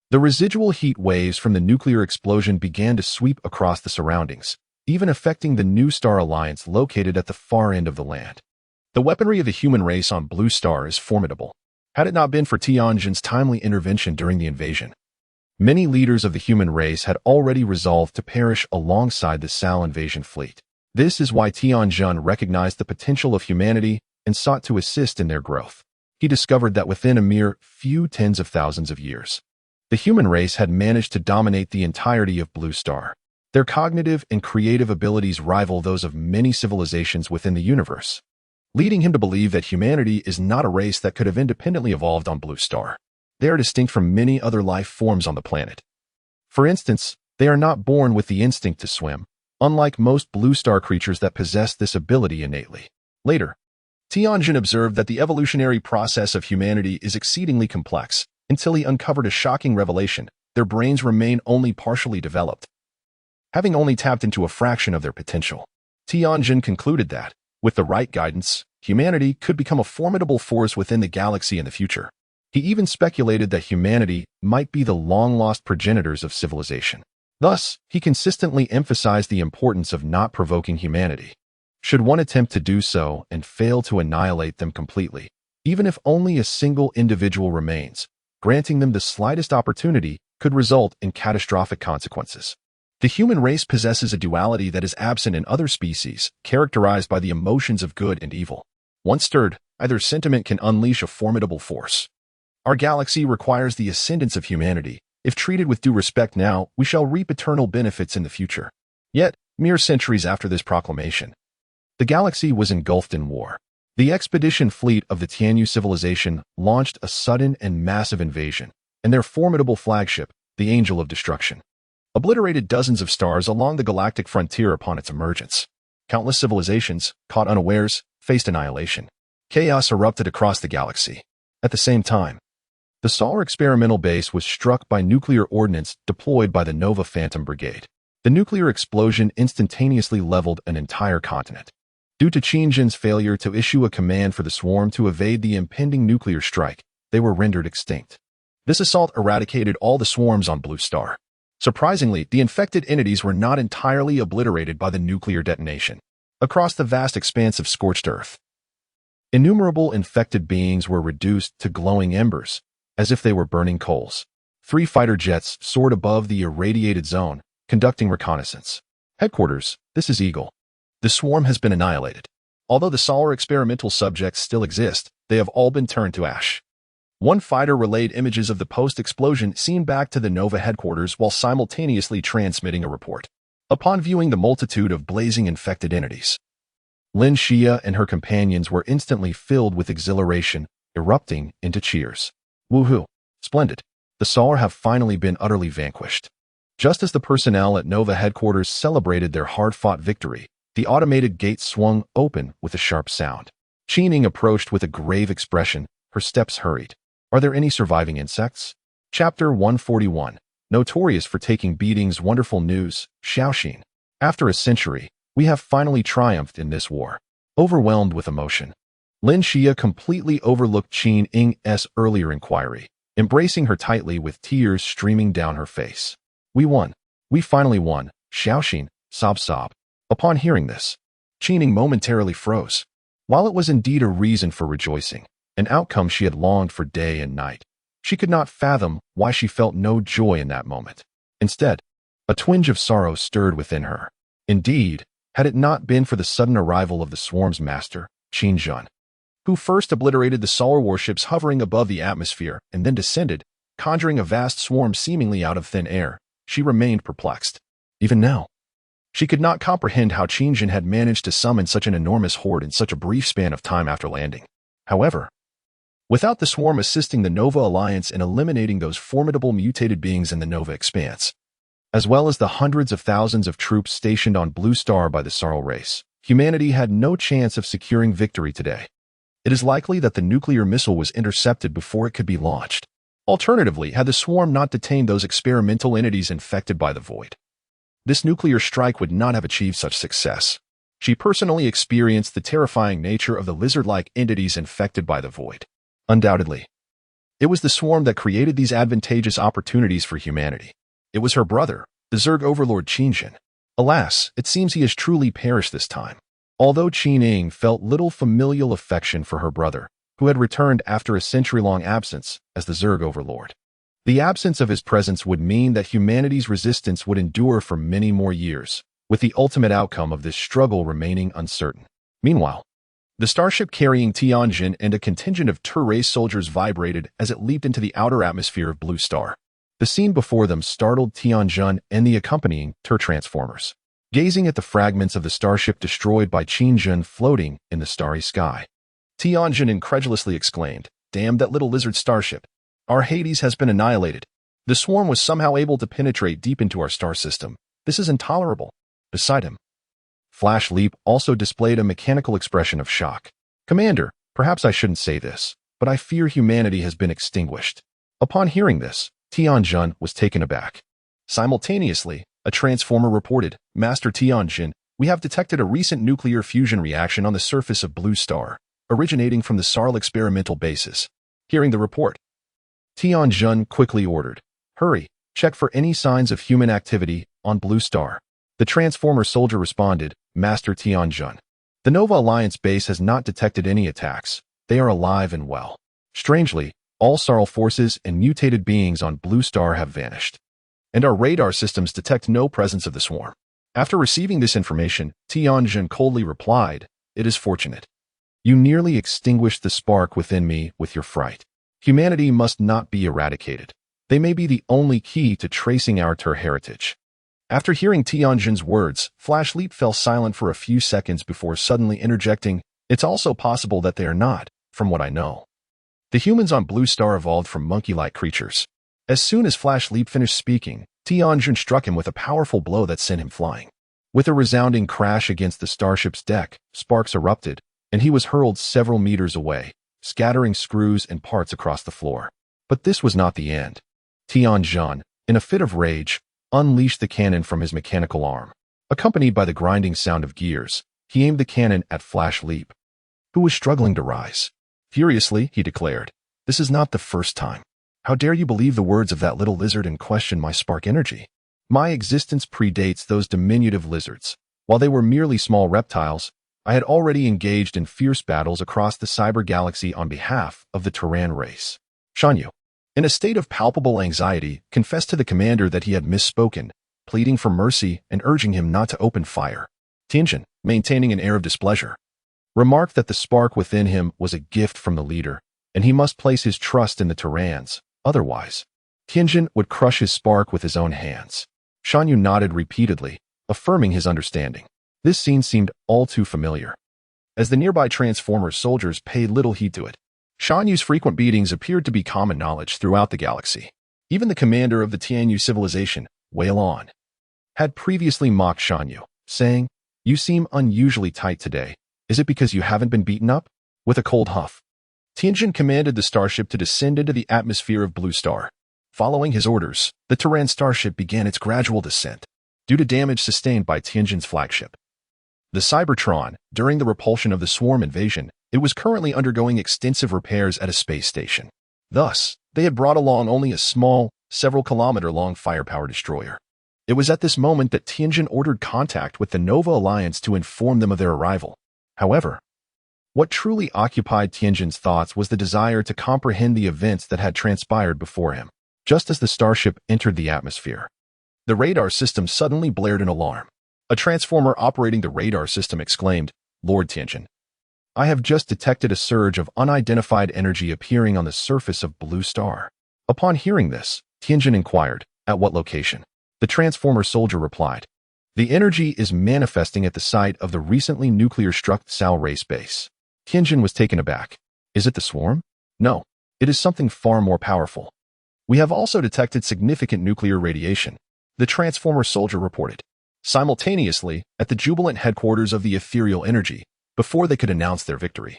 [SPEAKER 1] The residual heat waves from the nuclear explosion began to sweep across the surroundings, even affecting the New Star Alliance located at the far end of the land. The weaponry of the human race on Blue Star is formidable. Had it not been for Tianjin's timely intervention during the invasion, many leaders of the human race had already resolved to perish alongside the Sao invasion fleet. This is why Tianjin recognized the potential of humanity and sought to assist in their growth. He discovered that within a mere few tens of thousands of years, the human race had managed to dominate the entirety of Blue Star. Their cognitive and creative abilities rival those of many civilizations within the universe, leading him to believe that humanity is not a race that could have independently evolved on Blue Star. They are distinct from many other life forms on the planet. For instance, they are not born with the instinct to swim, unlike most Blue Star creatures that possess this ability innately. Later, Tianjin observed that the evolutionary process of humanity is exceedingly complex, until he uncovered a shocking revelation: their brains remain only partially developed, having only tapped into a fraction of their potential. Tianjin concluded that, with the right guidance, humanity could become a formidable force within the galaxy in the future. He even speculated that humanity might be the long-lost progenitors of civilization. Thus, he consistently emphasized the importance of not provoking humanity. Should one attempt to do so and fail to annihilate them completely, even if only a single individual remains, granting them the slightest opportunity could result in catastrophic consequences. The human race possesses a duality that is absent in other species, characterized by the emotions of good and evil. Once stirred, either sentiment can unleash a formidable force. Our galaxy requires the ascendance of humanity. If treated with due respect now, we shall reap eternal benefits in the future. Yet, mere centuries after this proclamation, the galaxy was engulfed in war. The expedition fleet of the Tianyu civilization launched a sudden and massive invasion, and their formidable flagship, the Angel of Destruction, obliterated dozens of stars along the galactic frontier upon its emergence. Countless civilizations, caught unawares, faced annihilation. Chaos erupted across the galaxy. At the same time, the Solar experimental base was struck by nuclear ordnance deployed by the Nova Phantom Brigade. The nuclear explosion instantaneously leveled an entire continent. Due to Tianjin's failure to issue a command for the swarm to evade the impending nuclear strike, they were rendered extinct. This assault eradicated all the swarms on Blue Star. Surprisingly, the infected entities were not entirely obliterated by the nuclear detonation. Across the vast expanse of scorched earth, innumerable infected beings were reduced to glowing embers, as if they were burning coals. 3 fighter jets soared above the irradiated zone, conducting reconnaissance. Headquarters, this is Eagle. The swarm has been annihilated. Although the Solar experimental subjects still exist, they have all been turned to ash. One fighter relayed images of the post-explosion seen back to the Nova headquarters while simultaneously transmitting a report. Upon viewing the multitude of blazing infected entities, Lin Xia and her companions were instantly filled with exhilaration, erupting into cheers. Woohoo! Splendid! The Solar have finally been utterly vanquished. Just as the personnel at Nova headquarters celebrated their hard-fought victory, the automated gate swung open with a sharp sound. Qining approached with a grave expression, her steps hurried. Are there any surviving insects? Chapter 141. Notorious for taking beatings, wonderful news, Xiaoxin. After a century, we have finally triumphed in this war. Overwhelmed with emotion, Lin Xia completely overlooked Qin Ying's earlier inquiry, embracing her tightly with tears streaming down her face. We won. We finally won, Xiaoxin, sob. Upon hearing this, Qining momentarily froze. While it was indeed a reason for rejoicing, an outcome she had longed for day and night, she could not fathom why she felt no joy in that moment. Instead, a twinge of sorrow stirred within her. Indeed, had it not been for the sudden arrival of the swarm's master, Qin Zhen, who first obliterated the Solar warships hovering above the atmosphere and then descended, conjuring a vast swarm seemingly out of thin air, she remained perplexed. Even now, she could not comprehend how Qin Zhen had managed to summon such an enormous horde in such a brief span of time after landing. However, without the swarm assisting the Nova Alliance in eliminating those formidable mutated beings in the Nova Expanse, as well as the hundreds of thousands of troops stationed on Blue Star by the Sorrel race, humanity had no chance of securing victory today. It is likely that the nuclear missile was intercepted before it could be launched. Alternatively, had the swarm not detained those experimental entities infected by the void, this nuclear strike would not have achieved such success. She personally experienced the terrifying nature of the lizard-like entities infected by the void. Undoubtedly, it was the swarm that created these advantageous opportunities for humanity. It was her brother, the Zerg Overlord Qin Zhen. Alas, it seems he has truly perished this time. Although Qining felt little familial affection for her brother, who had returned after a century-long absence as the Zerg Overlord. The absence of his presence would mean that humanity's resistance would endure for many more years, with the ultimate outcome of this struggle remaining uncertain. Meanwhile, the starship carrying Tianjin and a contingent of Tur-race soldiers vibrated as it leaped into the outer atmosphere of Blue Star. The scene before them startled Tianjin and the accompanying Tur-transformers. Gazing at the fragments of the starship destroyed by Tianjin floating in the starry sky, Tianjin incredulously exclaimed, "Damn that little lizard starship. Our Hades has been annihilated. The swarm was somehow able to penetrate deep into our star system. This is intolerable." Beside him, Flash Leap also displayed a mechanical expression of shock. "Commander, perhaps I shouldn't say this, but I fear humanity has been extinguished." Upon hearing this, Tianjin was taken aback. Simultaneously, a transformer reported, "Master Tianjin, we have detected a recent nuclear fusion reaction on the surface of Blue Star, originating from the Sarl experimental bases." Hearing the report, Tianjin quickly ordered, "Hurry, check for any signs of human activity on Blue Star." The transformer soldier responded, "Master Tianjin, the Nova Alliance base has not detected any attacks. They are alive and well. Strangely, all Sarl forces and mutated beings on Blue Star have vanished, and our radar systems detect no presence of the swarm." After receiving this information, Tianjin coldly replied, "It is fortunate. You nearly extinguished the spark within me with your fright. Humanity must not be eradicated. They may be the only key to tracing our Tur heritage." After hearing Tianjin's words, Flash Leap fell silent for a few seconds before suddenly interjecting, "It's also possible that they are not, from what I know. The humans on Blue Star evolved from monkey-like creatures." As soon as Flash Leap finished speaking, Tianjin struck him with a powerful blow that sent him flying. With a resounding crash against the starship's deck, sparks erupted, and he was hurled several meters away, scattering screws and parts across the floor. But this was not the end. Tianjin, in a fit of rage, unleashed the cannon from his mechanical arm. Accompanied by the grinding sound of gears, he aimed the cannon at Flash Leap, who was struggling to rise. Furiously, he declared, "This is not the first time. How dare you believe the words of that little lizard and question my spark energy? My existence predates those diminutive lizards. While they were merely small reptiles, I had already engaged in fierce battles across the cyber galaxy on behalf of the Terran race." Shanyu, in a state of palpable anxiety, confessed to the commander that he had misspoken, pleading for mercy and urging him not to open fire. Tianjin, maintaining an air of displeasure, remarked that the spark within him was a gift from the leader, and he must place his trust in the Terrans. Otherwise, Tianjin would crush his spark with his own hands. Shanyu nodded repeatedly, affirming his understanding. This scene seemed all too familiar, as the nearby Transformer soldiers paid little heed to it. Shanyu's frequent beatings appeared to be common knowledge throughout the galaxy. Even the commander of the Tianyu civilization, Wasteland, had previously mocked Shanyu, saying, "You seem unusually tight today. Is it because you haven't been beaten up?" With a cold huff, Tianjin commanded the starship to descend into the atmosphere of Blue Star. Following his orders, the Terran starship began its gradual descent, due to damage sustained by Tianjin's flagship, the Cybertron. During the repulsion of the swarm invasion, it was currently undergoing extensive repairs at a space station. Thus, they had brought along only a small, several-kilometer-long firepower destroyer. It was at this moment that Tianjin ordered contact with the Nova Alliance to inform them of their arrival. However, what truly occupied Tianjin's thoughts was the desire to comprehend the events that had transpired before him. Just as the starship entered the atmosphere, the radar system suddenly blared an alarm. A transformer operating the radar system exclaimed, "Lord Tianjin, I have just detected a surge of unidentified energy appearing on the surface of Blue Star." Upon hearing this, Tianjin inquired, "At what location?" The transformer soldier replied, "The energy is manifesting at the site of the recently nuclear-struck Sal race base." Tianjin was taken aback. "Is it the swarm?" "No, it is something far more powerful. We have also detected significant nuclear radiation," the transformer soldier reported. Simultaneously, at the jubilant headquarters of the ethereal energy, before they could announce their victory,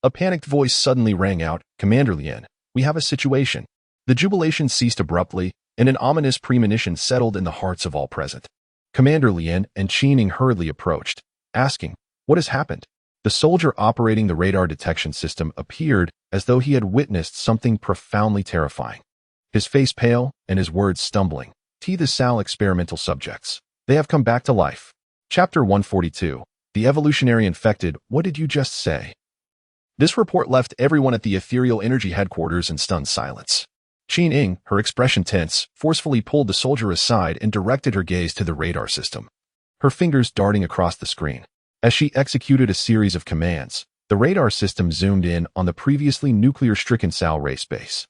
[SPEAKER 1] a panicked voice suddenly rang out, "Commander Lien, we have a situation." The jubilation ceased abruptly, and an ominous premonition settled in the hearts of all present. Commander Lien and Qingning hurriedly approached, asking, "What has happened?" The soldier operating the radar detection system appeared as though he had witnessed something profoundly terrifying. His face pale and his words stumbling. "The Sal experimental subjects. They have come back to life." Chapter 142. The Evolutionary Infected. What did you just say? This report left everyone at the Ethereal Energy headquarters in stunned silence. Qin Ying, her expression tense, forcefully pulled the soldier aside and directed her gaze to the radar system, her fingers darting across the screen. As she executed a series of commands, the radar system zoomed in on the previously nuclear-stricken Sal race base.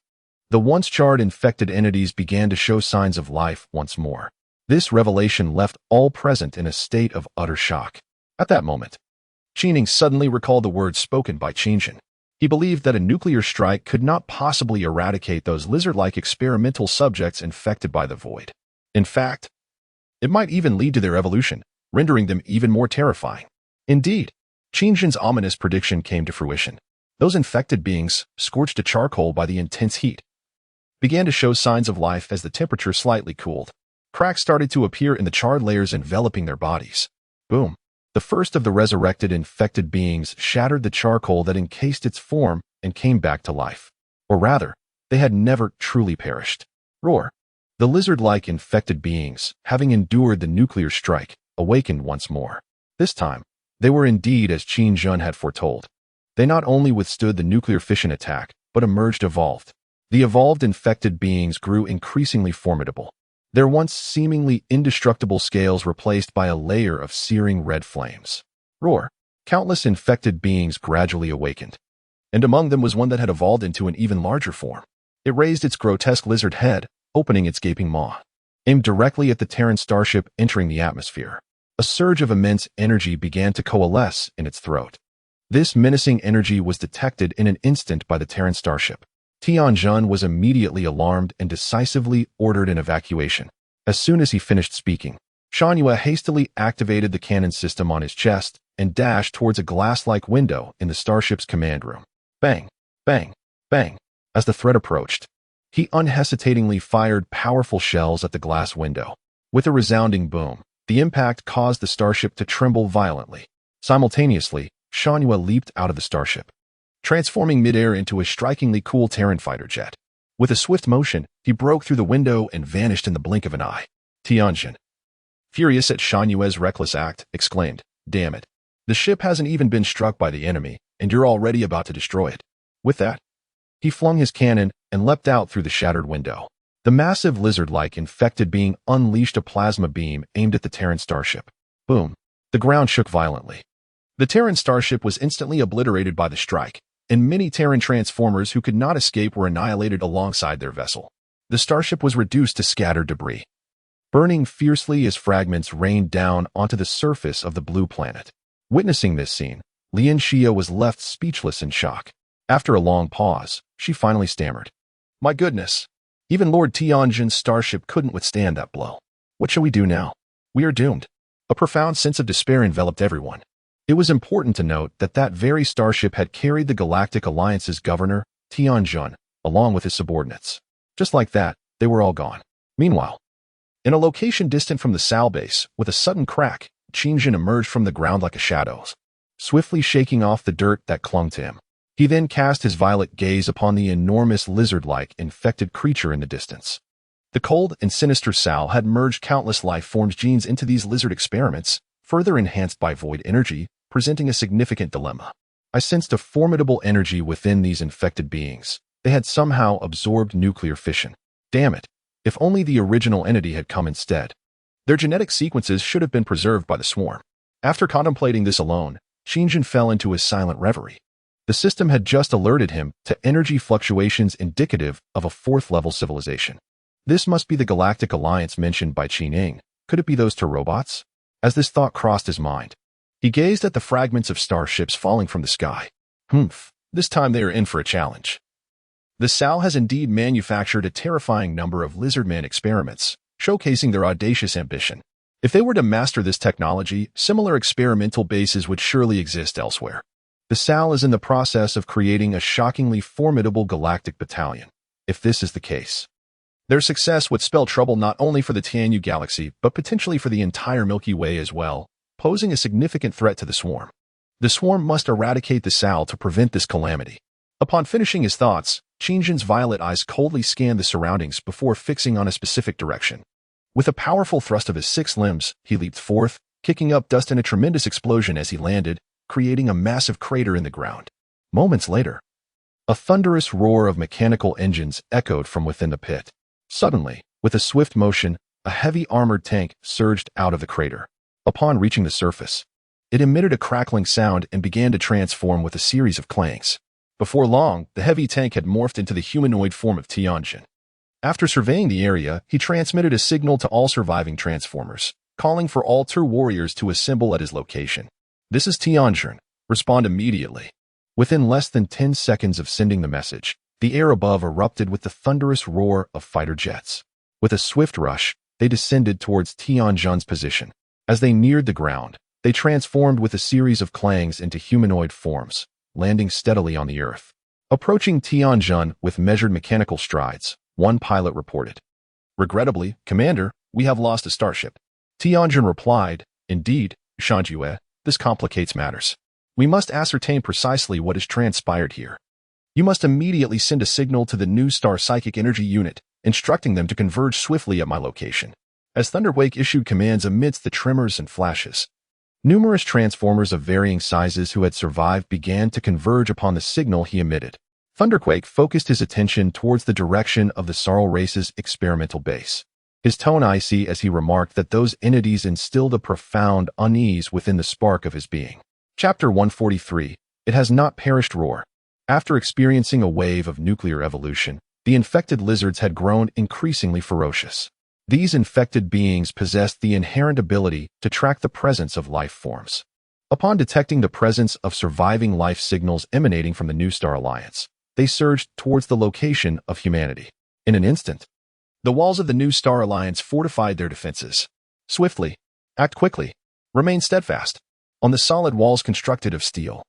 [SPEAKER 1] The once charred infected entities began to show signs of life once more. This revelation left all present in a state of utter shock. At that moment, Qin Ying suddenly recalled the words spoken by Qingjin. He believed that a nuclear strike could not possibly eradicate those lizard-like experimental subjects infected by the void. In fact, it might even lead to their evolution, rendering them even more terrifying. Indeed, Qingjin's ominous prediction came to fruition. Those infected beings, scorched to charcoal by the intense heat, began to show signs of life as the temperature slightly cooled. Cracks started to appear in the charred layers enveloping their bodies. Boom! The first of the resurrected infected beings shattered the charcoal that encased its form and came back to life. Or rather, they had never truly perished. Roar! The lizard-like infected beings, having endured the nuclear strike, awakened once more. This time, they were indeed as Qin Jun had foretold. They not only withstood the nuclear fission attack, but emerged evolved. The evolved infected beings grew increasingly formidable, their once seemingly indestructible scales replaced by a layer of searing red flames. Roar! Countless infected beings gradually awakened, and among them was one that had evolved into an even larger form. It raised its grotesque lizard head, opening its gaping maw, aimed directly at the Terran starship entering the atmosphere. A surge of immense energy began to coalesce in its throat. This menacing energy was detected in an instant by the Terran starship. Tianjun was immediately alarmed and decisively ordered an evacuation. As soon as he finished speaking, Shanyue hastily activated the cannon system on his chest and dashed towards a glass-like window in the starship's command room. Bang! Bang! Bang! As the threat approached, he unhesitatingly fired powerful shells at the glass window. With a resounding boom, the impact caused the starship to tremble violently. Simultaneously, Shanyue leaped out of the starship, transforming midair into a strikingly cool Terran fighter jet. With a swift motion, he broke through the window and vanished in the blink of an eye. Tianjin, furious at Shanyue's reckless act, exclaimed, "Damn it. The ship hasn't even been struck by the enemy, and you're already about to destroy it." With that, he flung his cannon and leapt out through the shattered window. The massive lizard-like infected being unleashed a plasma beam aimed at the Terran starship. Boom! The ground shook violently. The Terran starship was instantly obliterated by the strike, and many Terran transformers who could not escape were annihilated alongside their vessel. The starship was reduced to scattered debris, burning fiercely as fragments rained down onto the surface of the blue planet. Witnessing this scene, Lian Xia was left speechless in shock. After a long pause, she finally stammered, "My goodness! Even Lord Tianjin's starship couldn't withstand that blow. What shall we do now? We are doomed." A profound sense of despair enveloped everyone. It was important to note that that very starship had carried the Galactic Alliance's governor, Tianjun, along with his subordinates. Just like that, they were all gone. Meanwhile, in a location distant from the Sal base, with a sudden crack, Qingjin emerged from the ground like a shadow, swiftly shaking off the dirt that clung to him. He then cast his violet gaze upon the enormous lizard-like infected creature in the distance. The cold and sinister Sal had merged countless life forms genes into these lizard experiments, further enhanced by void energy, presenting a significant dilemma. I sensed a formidable energy within these infected beings. They had somehow absorbed nuclear fission. Damn it! If only the original entity had come instead. Their genetic sequences should have been preserved by the swarm. After contemplating this alone, Qingjin fell into a silent reverie. The system had just alerted him to energy fluctuations indicative of a fourth-level civilization. This must be the Galactic Alliance mentioned by Qin Ying. Could it be those two robots? As this thought crossed his mind, he gazed at the fragments of starships falling from the sky. This time they are in for a challenge. The Sal has indeed manufactured a terrifying number of lizardman experiments, showcasing their audacious ambition. If they were to master this technology, similar experimental bases would surely exist elsewhere. The Sal is in the process of creating a shockingly formidable galactic battalion. If this is the case, their success would spell trouble not only for the Tianyu galaxy, but potentially for the entire Milky Way as well, posing a significant threat to the swarm. The swarm must eradicate the Sal to prevent this calamity. Upon finishing his thoughts, Qingjin's violet eyes coldly scanned the surroundings before fixing on a specific direction. With a powerful thrust of his 6 limbs, he leaped forth, kicking up dust in a tremendous explosion as he landed, creating a massive crater in the ground. Moments later, a thunderous roar of mechanical engines echoed from within the pit. Suddenly, with a swift motion, a heavy armored tank surged out of the crater. Upon reaching the surface, it emitted a crackling sound and began to transform with a series of clangs. Before long, the heavy tank had morphed into the humanoid form of Tianjin. After surveying the area, he transmitted a signal to all surviving transformers, calling for all true warriors to assemble at his location. "This is Tianjin. Respond immediately." Within less than 10 seconds of sending the message, the air above erupted with the thunderous roar of fighter jets. With a swift rush, they descended towards Tianjin's position. As they neared the ground, they transformed with a series of clangs into humanoid forms, landing steadily on the earth. Approaching Tianjin with measured mechanical strides, one pilot reported. "Regrettably, Commander, we have lost a starship." Tianjin replied, "Indeed, Shanjue, this complicates matters. We must ascertain precisely what has transpired here. You must immediately send a signal to the New Star Psychic Energy Unit, instructing them to converge swiftly at my location." As Thunderquake issued commands amidst the tremors and flashes, numerous transformers of varying sizes who had survived began to converge upon the signal he emitted. Thunderquake focused his attention towards the direction of the Sarl race's experimental base. His tone icy as he remarked that those entities instilled a profound unease within the spark of his being. Chapter 143, It Has Not Perished Roar. After experiencing a wave of nuclear evolution, the infected lizards had grown increasingly ferocious. These infected beings possessed the inherent ability to track the presence of life forms. Upon detecting the presence of surviving life signals emanating from the New Star Alliance, they surged towards the location of humanity. In an instant, the walls of the New Star Alliance fortified their defenses. Swiftly, act quickly, remain steadfast on the solid walls constructed of steel.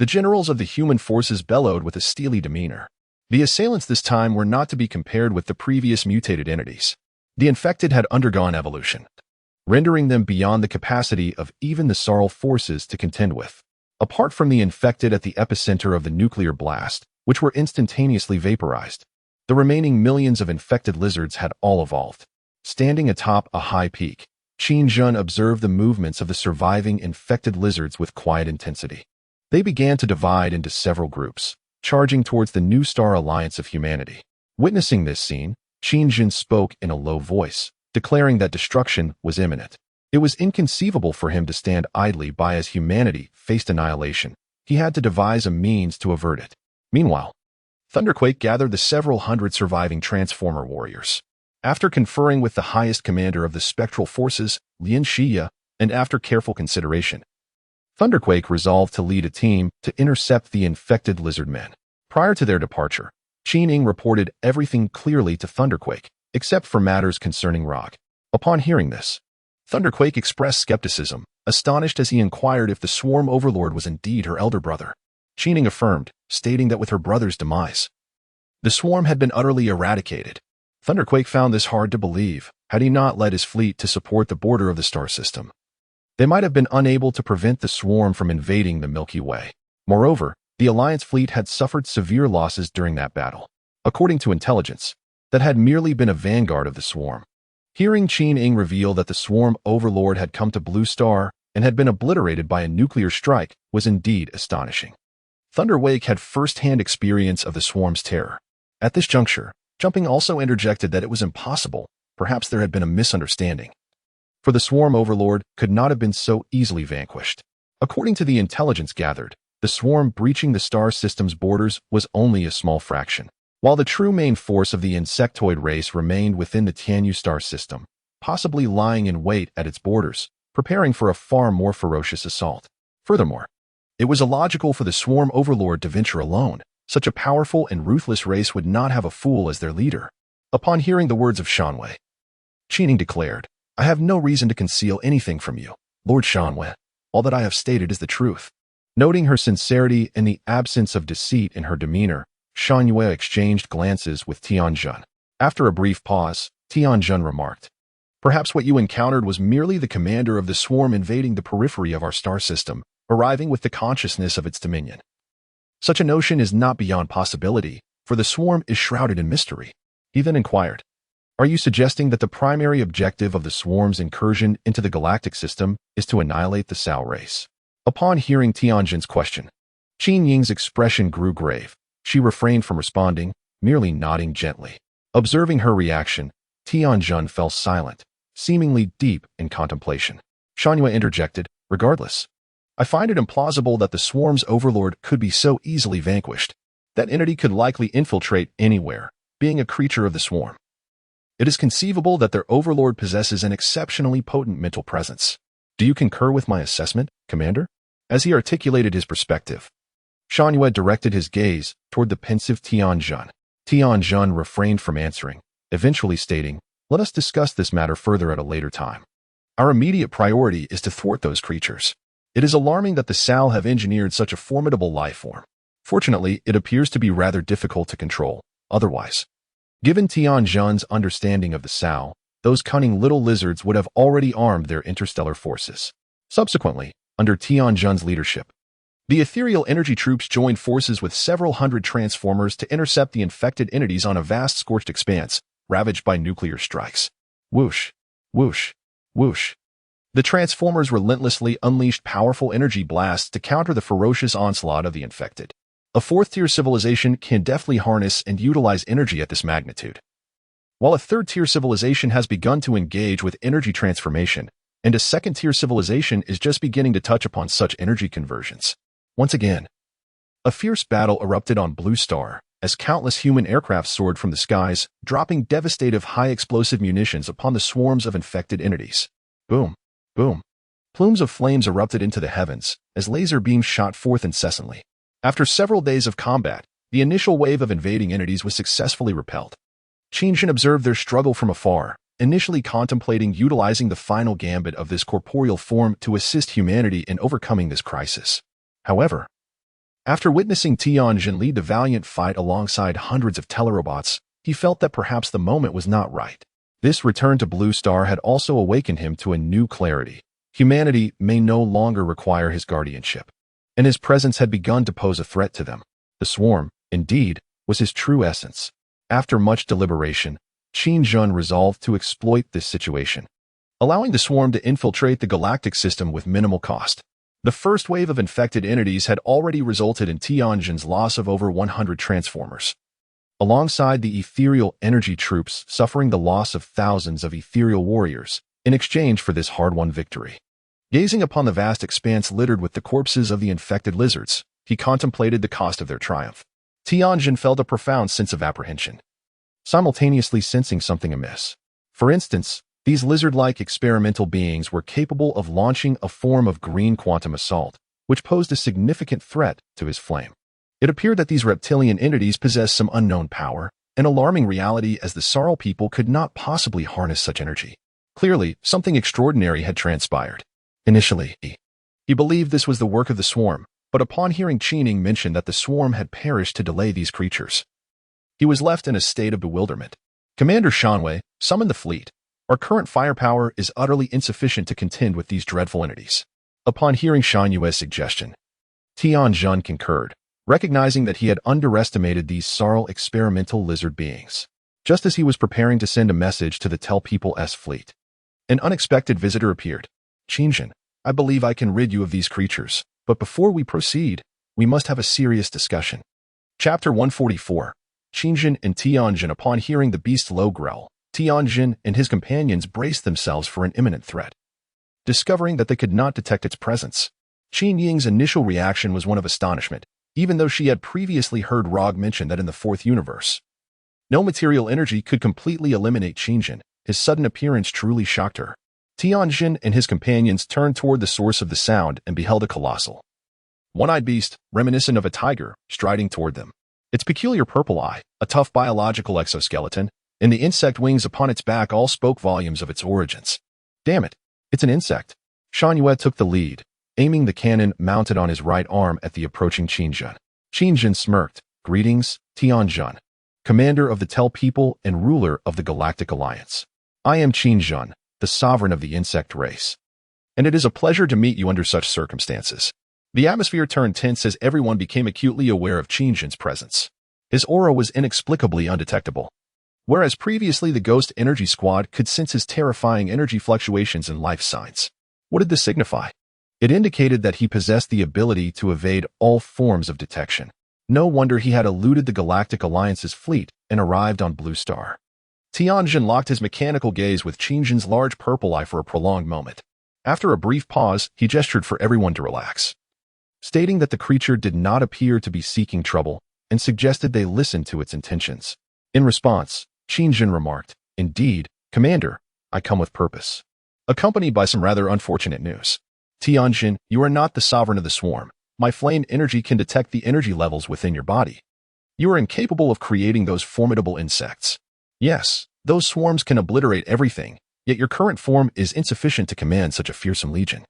[SPEAKER 1] The generals of the human forces bellowed with a steely demeanor. The assailants this time were not to be compared with the previous mutated entities. The infected had undergone evolution, rendering them beyond the capacity of even the Sarl forces to contend with. Apart from the infected at the epicenter of the nuclear blast, which were instantaneously vaporized, the remaining millions of infected lizards had all evolved. Standing atop a high peak, Qin Jun observed the movements of the surviving infected lizards with quiet intensity. They began to divide into several groups, charging towards the New Star Alliance of humanity. Witnessing this scene, Qin Jun spoke in a low voice, declaring that destruction was imminent. It was inconceivable for him to stand idly by as humanity faced annihilation. He had to devise a means to avert it. Meanwhile, Thunderquake gathered the several hundred surviving Transformer warriors. After conferring with the highest commander of the spectral forces, Lin Xia, and after careful consideration, Thunderquake resolved to lead a team to intercept the infected lizard men. Prior to their departure, Qin Ing reported everything clearly to Thunderquake, except for matters concerning Rock. Upon hearing this, Thunderquake expressed skepticism, astonished as he inquired if the Swarm Overlord was indeed her elder brother. Qin Ing affirmed, stating that with her brother's demise, the swarm had been utterly eradicated. Thunderquake found this hard to believe, had he not led his fleet to support the border of the star system. They might have been unable to prevent the swarm from invading the Milky Way. Moreover, the Alliance fleet had suffered severe losses during that battle. According to intelligence, that had merely been a vanguard of the swarm. Hearing Qin Ing reveal that the Swarm Overlord had come to Blue Star and had been obliterated by a nuclear strike was indeed astonishing. Thunderquake had first-hand experience of the swarm's terror. At this juncture, Jumping also interjected that it was impossible, perhaps there had been a misunderstanding. For the Swarm Overlord could not have been so easily vanquished. According to the intelligence gathered, the swarm breaching the star system's borders was only a small fraction, while the true main force of the insectoid race remained within the Tianyu star system, possibly lying in wait at its borders, preparing for a far more ferocious assault. Furthermore, it was illogical for the Swarm Overlord to venture alone. Such a powerful and ruthless race would not have a fool as their leader. Upon hearing the words of Shanwei, Qin Ing declared, "I have no reason to conceal anything from you, Lord Shanwei. All that I have stated is the truth." Noting her sincerity and the absence of deceit in her demeanor, Shanwei exchanged glances with Tianjin. After a brief pause, Tianjin remarked, "Perhaps what you encountered was merely the commander of the swarm invading the periphery of our star system, arriving with the consciousness of its dominion. Such a notion is not beyond possibility, for the swarm is shrouded in mystery." He then inquired, "Are you suggesting that the primary objective of the swarm's incursion into the galactic system is to annihilate the Sao race?" Upon hearing Tianjin's question, Qin Ying's expression grew grave. She refrained from responding, merely nodding gently. Observing her reaction, Tianjun fell silent, seemingly deep in contemplation. Shangyue interjected, regardless. I find it implausible that the swarm's overlord could be so easily vanquished. That entity could likely infiltrate anywhere, being a creature of the swarm. It is conceivable that their overlord possesses an exceptionally potent mental presence. Do you concur with my assessment, Commander? As he articulated his perspective, Shangyue directed his gaze toward the pensive Tianjun. Tianjun refrained from answering, eventually stating, let us discuss this matter further at a later time. Our immediate priority is to thwart those creatures. It is alarming that the Sal have engineered such a formidable life form. Fortunately, it appears to be rather difficult to control, otherwise. Given Tianjun's understanding of the Sal, those cunning little lizards would have already armed their interstellar forces. Subsequently, under Tianjun's leadership, the ethereal energy troops joined forces with several hundred transformers to intercept the infected entities on a vast scorched expanse, ravaged by nuclear strikes. Whoosh, whoosh, whoosh. The transformers relentlessly unleashed powerful energy blasts to counter the ferocious onslaught of the infected. A fourth-tier civilization can deftly harness and utilize energy at this magnitude, while a third-tier civilization has begun to engage with energy transformation, and a second-tier civilization is just beginning to touch upon such energy conversions. Once again, a fierce battle erupted on Blue Star, as countless human aircraft soared from the skies, dropping devastative high-explosive munitions upon the swarms of infected entities. Boom, boom. Plumes of flames erupted into the heavens, as laser beams shot forth incessantly. After several days of combat, the initial wave of invading entities was successfully repelled. Qinjin observed their struggle from afar, initially contemplating utilizing the final gambit of this corporeal form to assist humanity in overcoming this crisis. However, after witnessing Tianjin lead the valiant fight alongside hundreds of telerobots, he felt that perhaps the moment was not right. This return to Blue Star had also awakened him to a new clarity. Humanity may no longer require his guardianship, and his presence had begun to pose a threat to them. The swarm, indeed, was his true essence. After much deliberation, Qinjun resolved to exploit this situation, allowing the swarm to infiltrate the galactic system with minimal cost. The first wave of infected entities had already resulted in Tianjin's loss of over 100 transformers, alongside the ethereal energy troops suffering the loss of thousands of ethereal warriors in exchange for this hard-won victory. Gazing upon the vast expanse littered with the corpses of the infected lizards, he contemplated the cost of their triumph. Tianjin felt a profound sense of apprehension, simultaneously sensing something amiss. For instance, these lizard-like experimental beings were capable of launching a form of green quantum assault, which posed a significant threat to his flame. It appeared that these reptilian entities possessed some unknown power, an alarming reality as the Sarl people could not possibly harness such energy. Clearly, something extraordinary had transpired. Initially, he believed this was the work of the swarm, but upon hearing Qining mention that the swarm had perished to delay these creatures, he was left in a state of bewilderment. Commander Shanwei, summon the fleet. Our current firepower is utterly insufficient to contend with these dreadful entities. Upon hearing Shan Yue's suggestion, Tianjun concurred, recognizing that he had underestimated these Sarl experimental lizard beings. Just as he was preparing to send a message to the Tell People-S fleet, an unexpected visitor appeared. Qinjin, I believe I can rid you of these creatures, but before we proceed, we must have a serious discussion. Chapter 144. Qinjin and Tianjin. Upon hearing the beast's low growl, Tianjin and his companions braced themselves for an imminent threat. Discovering that they could not detect its presence, Qin Ying's initial reaction was one of astonishment, even though she had previously heard Rog mention that in the fourth universe, no material energy could completely eliminate Qinjin. His sudden appearance truly shocked her. Tianjin and his companions turned toward the source of the sound and beheld a colossal, one-eyed beast, reminiscent of a tiger, striding toward them. Its peculiar purple eye, a tough biological exoskeleton, and the insect wings upon its back all spoke volumes of its origins. Damn it, it's an insect. Shan Yue took the lead, aiming the cannon mounted on his right arm at the approaching Qinjin. Qinjin smirked. Greetings, Tianjin, commander of the Tell People and ruler of the Galactic Alliance. I am Qinjin, the sovereign of the insect race, and it is a pleasure to meet you under such circumstances. The atmosphere turned tense as everyone became acutely aware of Qinjin's presence. His aura was inexplicably undetectable, whereas previously the Ghost Energy Squad could sense his terrifying energy fluctuations and life signs. What did this signify? It indicated that he possessed the ability to evade all forms of detection. No wonder he had eluded the Galactic Alliance's fleet and arrived on Blue Star. Tianjin locked his mechanical gaze with Qingjin's large purple eye for a prolonged moment. After a brief pause, he gestured for everyone to relax, stating that the creature did not appear to be seeking trouble and suggested they listen to its intentions. In response, Qingjin remarked, "Indeed, Commander, I come with purpose," accompanied by some rather unfortunate news. "Tianjin, you are not the sovereign of the swarm. My flame energy can detect the energy levels within your body. You are incapable of creating those formidable insects. Yes, those swarms can obliterate everything, yet your current form is insufficient to command such a fearsome legion."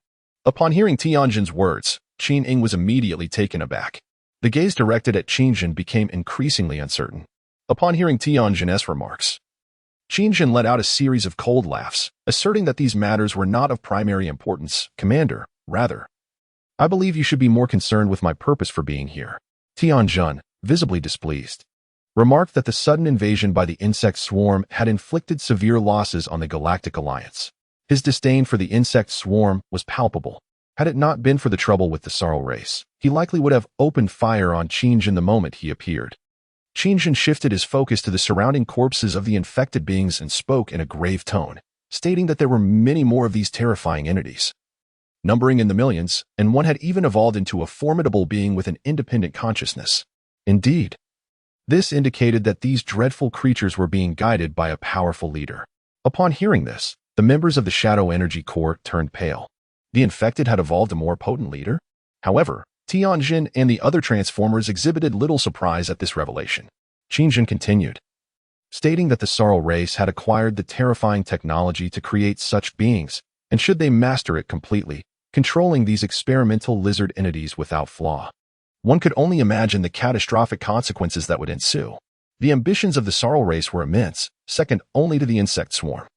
[SPEAKER 1] Upon hearing Tianjin's words, Qin Ying was immediately taken aback. The gaze directed at Qingjin became increasingly uncertain. Upon hearing Tianjin's remarks, Qingjin let out a series of cold laughs, asserting that these matters were not of primary importance. "Commander, rather, I believe you should be more concerned with my purpose for being here." Tianjin, visibly displeased, remarked that the sudden invasion by the insect swarm had inflicted severe losses on the Galactic Alliance. His disdain for the insect swarm was palpable. Had it not been for the trouble with the Sorrel race, he likely would have opened fire on Qingjin the moment he appeared. Qingjin shifted his focus to the surrounding corpses of the infected beings and spoke in a grave tone, stating that there were many more of these terrifying entities, numbering in the millions, and one had even evolved into a formidable being with an independent consciousness. Indeed, this indicated that these dreadful creatures were being guided by a powerful leader. Upon hearing this, the members of the Shadow Energy Corps turned pale. The infected had evolved a more potent leader? However, Tianjin and the other Transformers exhibited little surprise at this revelation. Qingjin continued, stating that the Sorrel race had acquired the terrifying technology to create such beings, and should they master it completely, controlling these experimental lizard entities without flaw, one could only imagine the catastrophic consequences that would ensue. The ambitions of the Sorrel race were immense, second only to the insect swarm.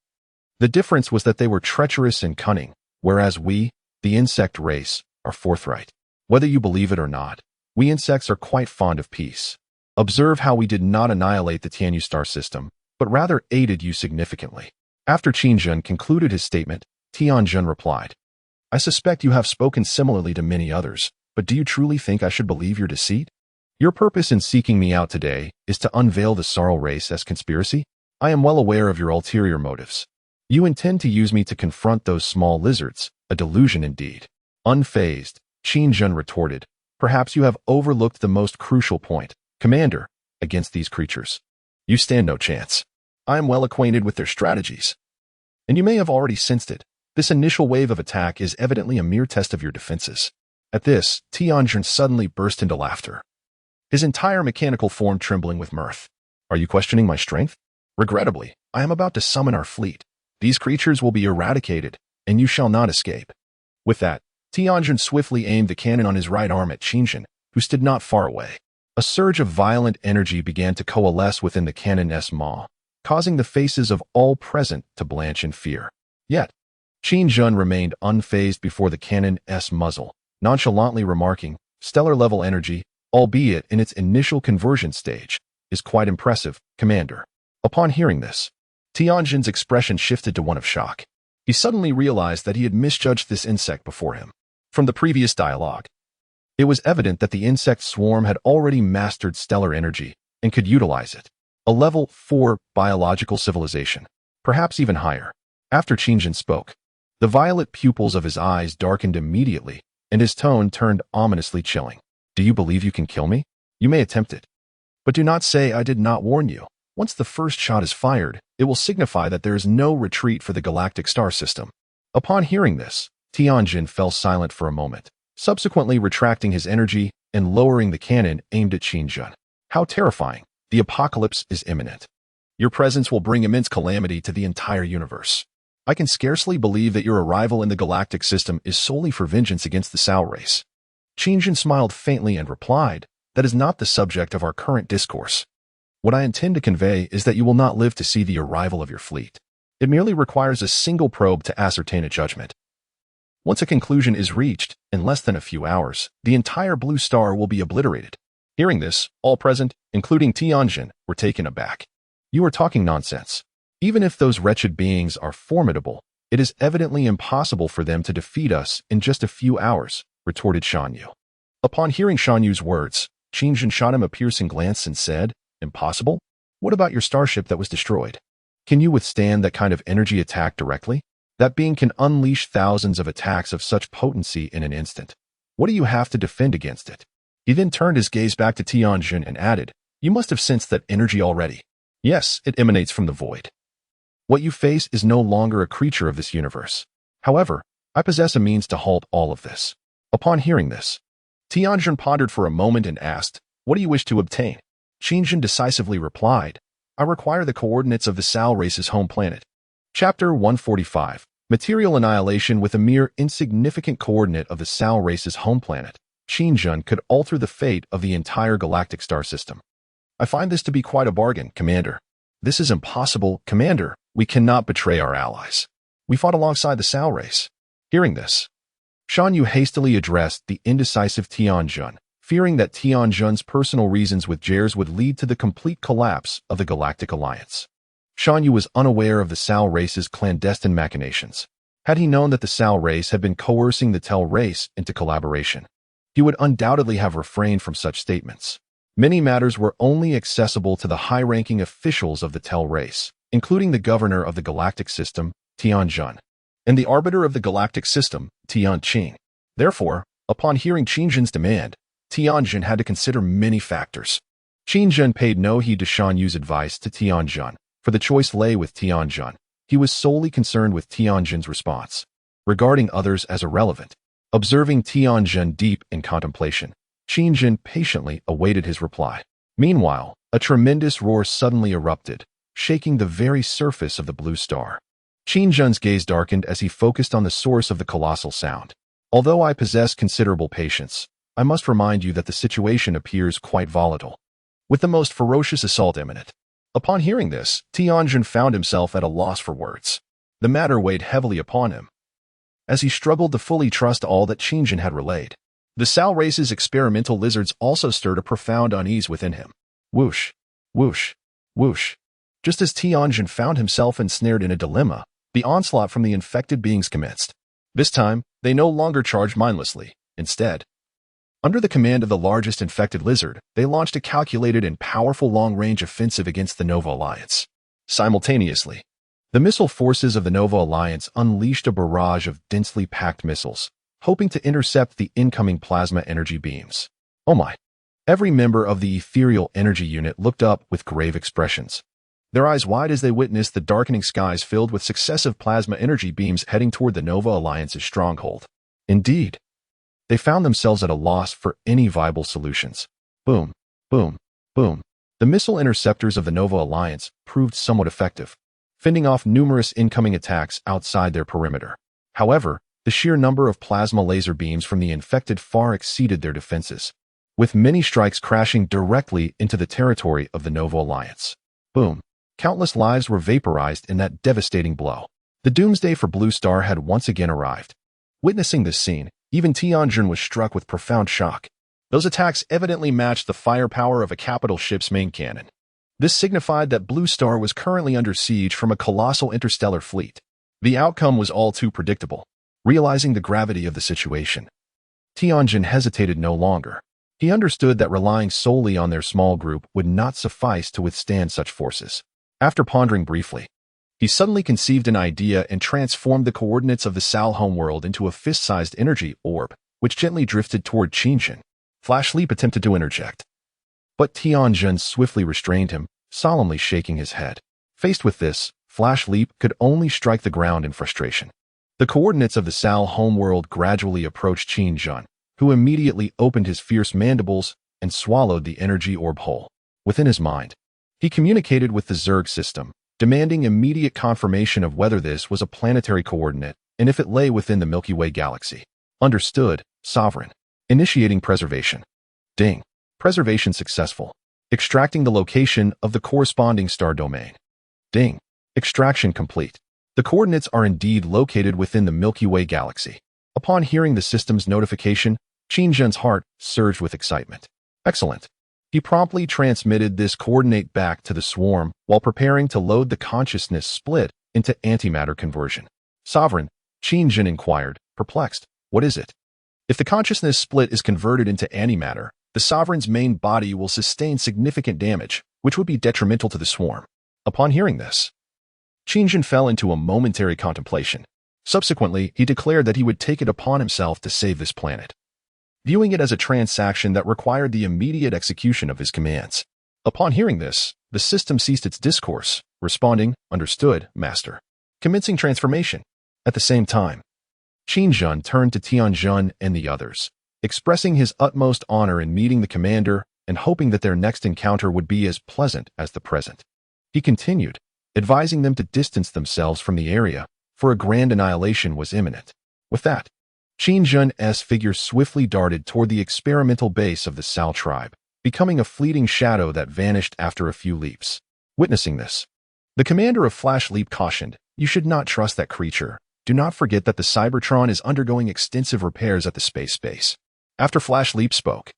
[SPEAKER 1] The difference was that they were treacherous and cunning, whereas we, the insect race, are forthright. Whether you believe it or not, we insects are quite fond of peace. Observe how we did not annihilate the Tianyu star system, but rather aided you significantly. After Qingjin concluded his statement, Tianjin replied, "I suspect you have spoken similarly to many others, but do you truly think I should believe your deceit? Your purpose in seeking me out today is to unveil the Sorrel race as conspiracy? I am well aware of your ulterior motives. You intend to use me to confront those small lizards, a delusion indeed." Unfazed, Qingjin retorted, "Perhaps you have overlooked the most crucial point. Commander, against these creatures, you stand no chance. I am well acquainted with their strategies, and you may have already sensed it. This initial wave of attack is evidently a mere test of your defenses." At this, Tianjin suddenly burst into laughter, his entire mechanical form trembling with mirth. "Are you questioning my strength? Regrettably, I am about to summon our fleet. These creatures will be eradicated, and you shall not escape." With that, Tianjin swiftly aimed the cannon on his right arm at Qingjin, who stood not far away. A surge of violent energy began to coalesce within the cannon's maw, causing the faces of all present to blanch in fear. Yet, Qingjin remained unfazed before the cannon's muzzle, nonchalantly remarking, "Stellar-level energy, albeit in its initial conversion stage, is quite impressive, Commander." Upon hearing this, Tianjin's expression shifted to one of shock. He suddenly realized that he had misjudged this insect before him. From the previous dialogue, it was evident that the insect swarm had already mastered stellar energy and could utilize it. A level 4 biological civilization, perhaps even higher. After Qingjin spoke, the violet pupils of his eyes darkened immediately, and his tone turned ominously chilling. "Do you believe you can kill me? You may attempt it, but do not say I did not warn you. Once the first shot is fired, it will signify that there is no retreat for the Galactic star system." Upon hearing this, Tianjin fell silent for a moment, subsequently retracting his energy and lowering the cannon aimed at Qingjin. "How terrifying! The apocalypse is imminent. Your presence will bring immense calamity to the entire universe. I can scarcely believe that your arrival in the galactic system is solely for vengeance against the Sorrel race." Qingjin smiled faintly and replied, "That is not the subject of our current discourse. What I intend to convey is that you will not live to see the arrival of your fleet. It merely requires a single probe to ascertain a judgment. Once a conclusion is reached, in less than a few hours, the entire Blue Star will be obliterated." Hearing this, all present, including Tianjin, were taken aback. "You are talking nonsense. Even if those wretched beings are formidable, It is evidently impossible for them to defeat us in just a few hours, retorted Shan Yu. Upon hearing Shan Yu's words, Qin Jin shot him a piercing glance and said, "Impossible? What about your starship that was destroyed? Can you withstand that kind of energy attack directly? That being can unleash thousands of attacks of such potency in an instant. What do you have to defend against it?" He then turned his gaze back to Tianjin and added, "You must have sensed that energy already. Yes, it emanates from the void. What you face is no longer a creature of this universe. However, I possess a means to halt all of this." Upon hearing this, Tianjin pondered for a moment and asked, "What do you wish to obtain?" Qinjin decisively replied, "I require the coordinates of the Sal race's home planet." Chapter 145, Material Annihilation. With a mere insignificant coordinate of the Sal race's home planet, Qinjin could alter the fate of the entire galactic star system. "I find this to be quite a bargain, Commander." "This is impossible, Commander. We cannot betray our allies. We fought alongside the Sal race." Hearing this, Shan Yu hastily addressed the indecisive Tianjin, fearing that Tianjin's personal reasons with Jers would lead to the complete collapse of the Galactic Alliance. Shan Yu was unaware of the Sal race's clandestine machinations. Had he known that the Sal race had been coercing the Tel race into collaboration, he would undoubtedly have refrained from such statements. Many matters were only accessible to the high-ranking officials of the Tel race, including the governor of the galactic system, Tianjin, and the arbiter of the galactic system, Tianqing. Therefore, upon hearing Qinjin's demand, Tianjin had to consider many factors. Qinjin paid no heed to Shan Yu's advice to Tianjin, for the choice lay with Tianjin. He was solely concerned with Tianjin's response, regarding others as irrelevant. Observing Tianjin deep in contemplation, Qinjin patiently awaited his reply. Meanwhile, a tremendous roar suddenly erupted, shaking the very surface of the blue star. Qinjin's gaze darkened as he focused on the source of the colossal sound. "Although I possess considerable patience, I must remind you that the situation appears quite volatile, with the most ferocious assault imminent." Upon hearing this, Tianjin found himself at a loss for words. The matter weighed heavily upon him, as he struggled to fully trust all that Qinjin had relayed. The Sal race's experimental lizards also stirred a profound unease within him. Whoosh, whoosh, whoosh. Just as Tianjin found himself ensnared in a dilemma, the onslaught from the infected beings commenced. This time, they no longer charged mindlessly. Instead, under the command of the largest infected lizard, they launched a calculated and powerful long-range offensive against the Nova Alliance. Simultaneously, the missile forces of the Nova Alliance unleashed a barrage of densely packed missiles, hoping to intercept the incoming plasma energy beams. Oh my! Every member of the ethereal energy unit looked up with grave expressions, their eyes wide as they witnessed the darkening skies filled with successive plasma energy beams heading toward the Nova Alliance's stronghold. Indeed, they found themselves at a loss for any viable solutions. Boom, boom, boom. The missile interceptors of the Nova Alliance proved somewhat effective, fending off numerous incoming attacks outside their perimeter. However, the sheer number of plasma laser beams from the infected far exceeded their defenses, with many strikes crashing directly into the territory of the Nova Alliance. Boom. Countless lives were vaporized in that devastating blow. The doomsday for Blue Star had once again arrived. Witnessing this scene, even Tianjin was struck with profound shock. Those attacks evidently matched the firepower of a capital ship's main cannon. This signified that Blue Star was currently under siege from a colossal interstellar fleet. The outcome was all too predictable. Realizing the gravity of the situation, Tianjin hesitated no longer. He understood that relying solely on their small group would not suffice to withstand such forces. After pondering briefly, he suddenly conceived an idea and transformed the coordinates of the Sal homeworld into a fist-sized energy orb, which gently drifted toward Qinjin. Flash Leap attempted to interject, but Tianjin swiftly restrained him, solemnly shaking his head. Faced with this, Flash Leap could only strike the ground in frustration. The coordinates of the Sal homeworld gradually approached Qinjin, who immediately opened his fierce mandibles and swallowed the energy orb whole. Within his mind, he communicated with the Zerg system, demanding immediate confirmation of whether this was a planetary coordinate and if it lay within the Milky Way galaxy. Understood, Sovereign. Initiating preservation. Ding. Preservation successful. Extracting the location of the corresponding star domain. Ding. Extraction complete. The coordinates are indeed located within the Milky Way galaxy. Upon hearing the system's notification, Qinjin's heart surged with excitement. Excellent. He promptly transmitted this coordinate back to the swarm while preparing to load the consciousness split into antimatter conversion. Sovereign, Qin Jin inquired, perplexed. What is it? If the consciousness split is converted into antimatter, the Sovereign's main body will sustain significant damage, which would be detrimental to the swarm. Upon hearing this, Qin Jin fell into a momentary contemplation. Subsequently, he declared that he would take it upon himself to save this planet, viewing it as a transaction that required the immediate execution of his commands. Upon hearing this, the system ceased its discourse, responding, "Understood, Master," commencing transformation. At the same time, Qin Jin turned to Tianjun and the others, expressing his utmost honor in meeting the commander and hoping that their next encounter would be as pleasant as the present. He continued, advising them to distance themselves from the area, for a grand annihilation was imminent. With that, Qin Jun's figure swiftly darted toward the experimental base of the Sao tribe, becoming a fleeting shadow that vanished after a few leaps. Witnessing this, the commander of Flash Leap cautioned, "You should not trust that creature. Do not forget that the Cybertron is undergoing extensive repairs at the space base." After Flash Leap spoke,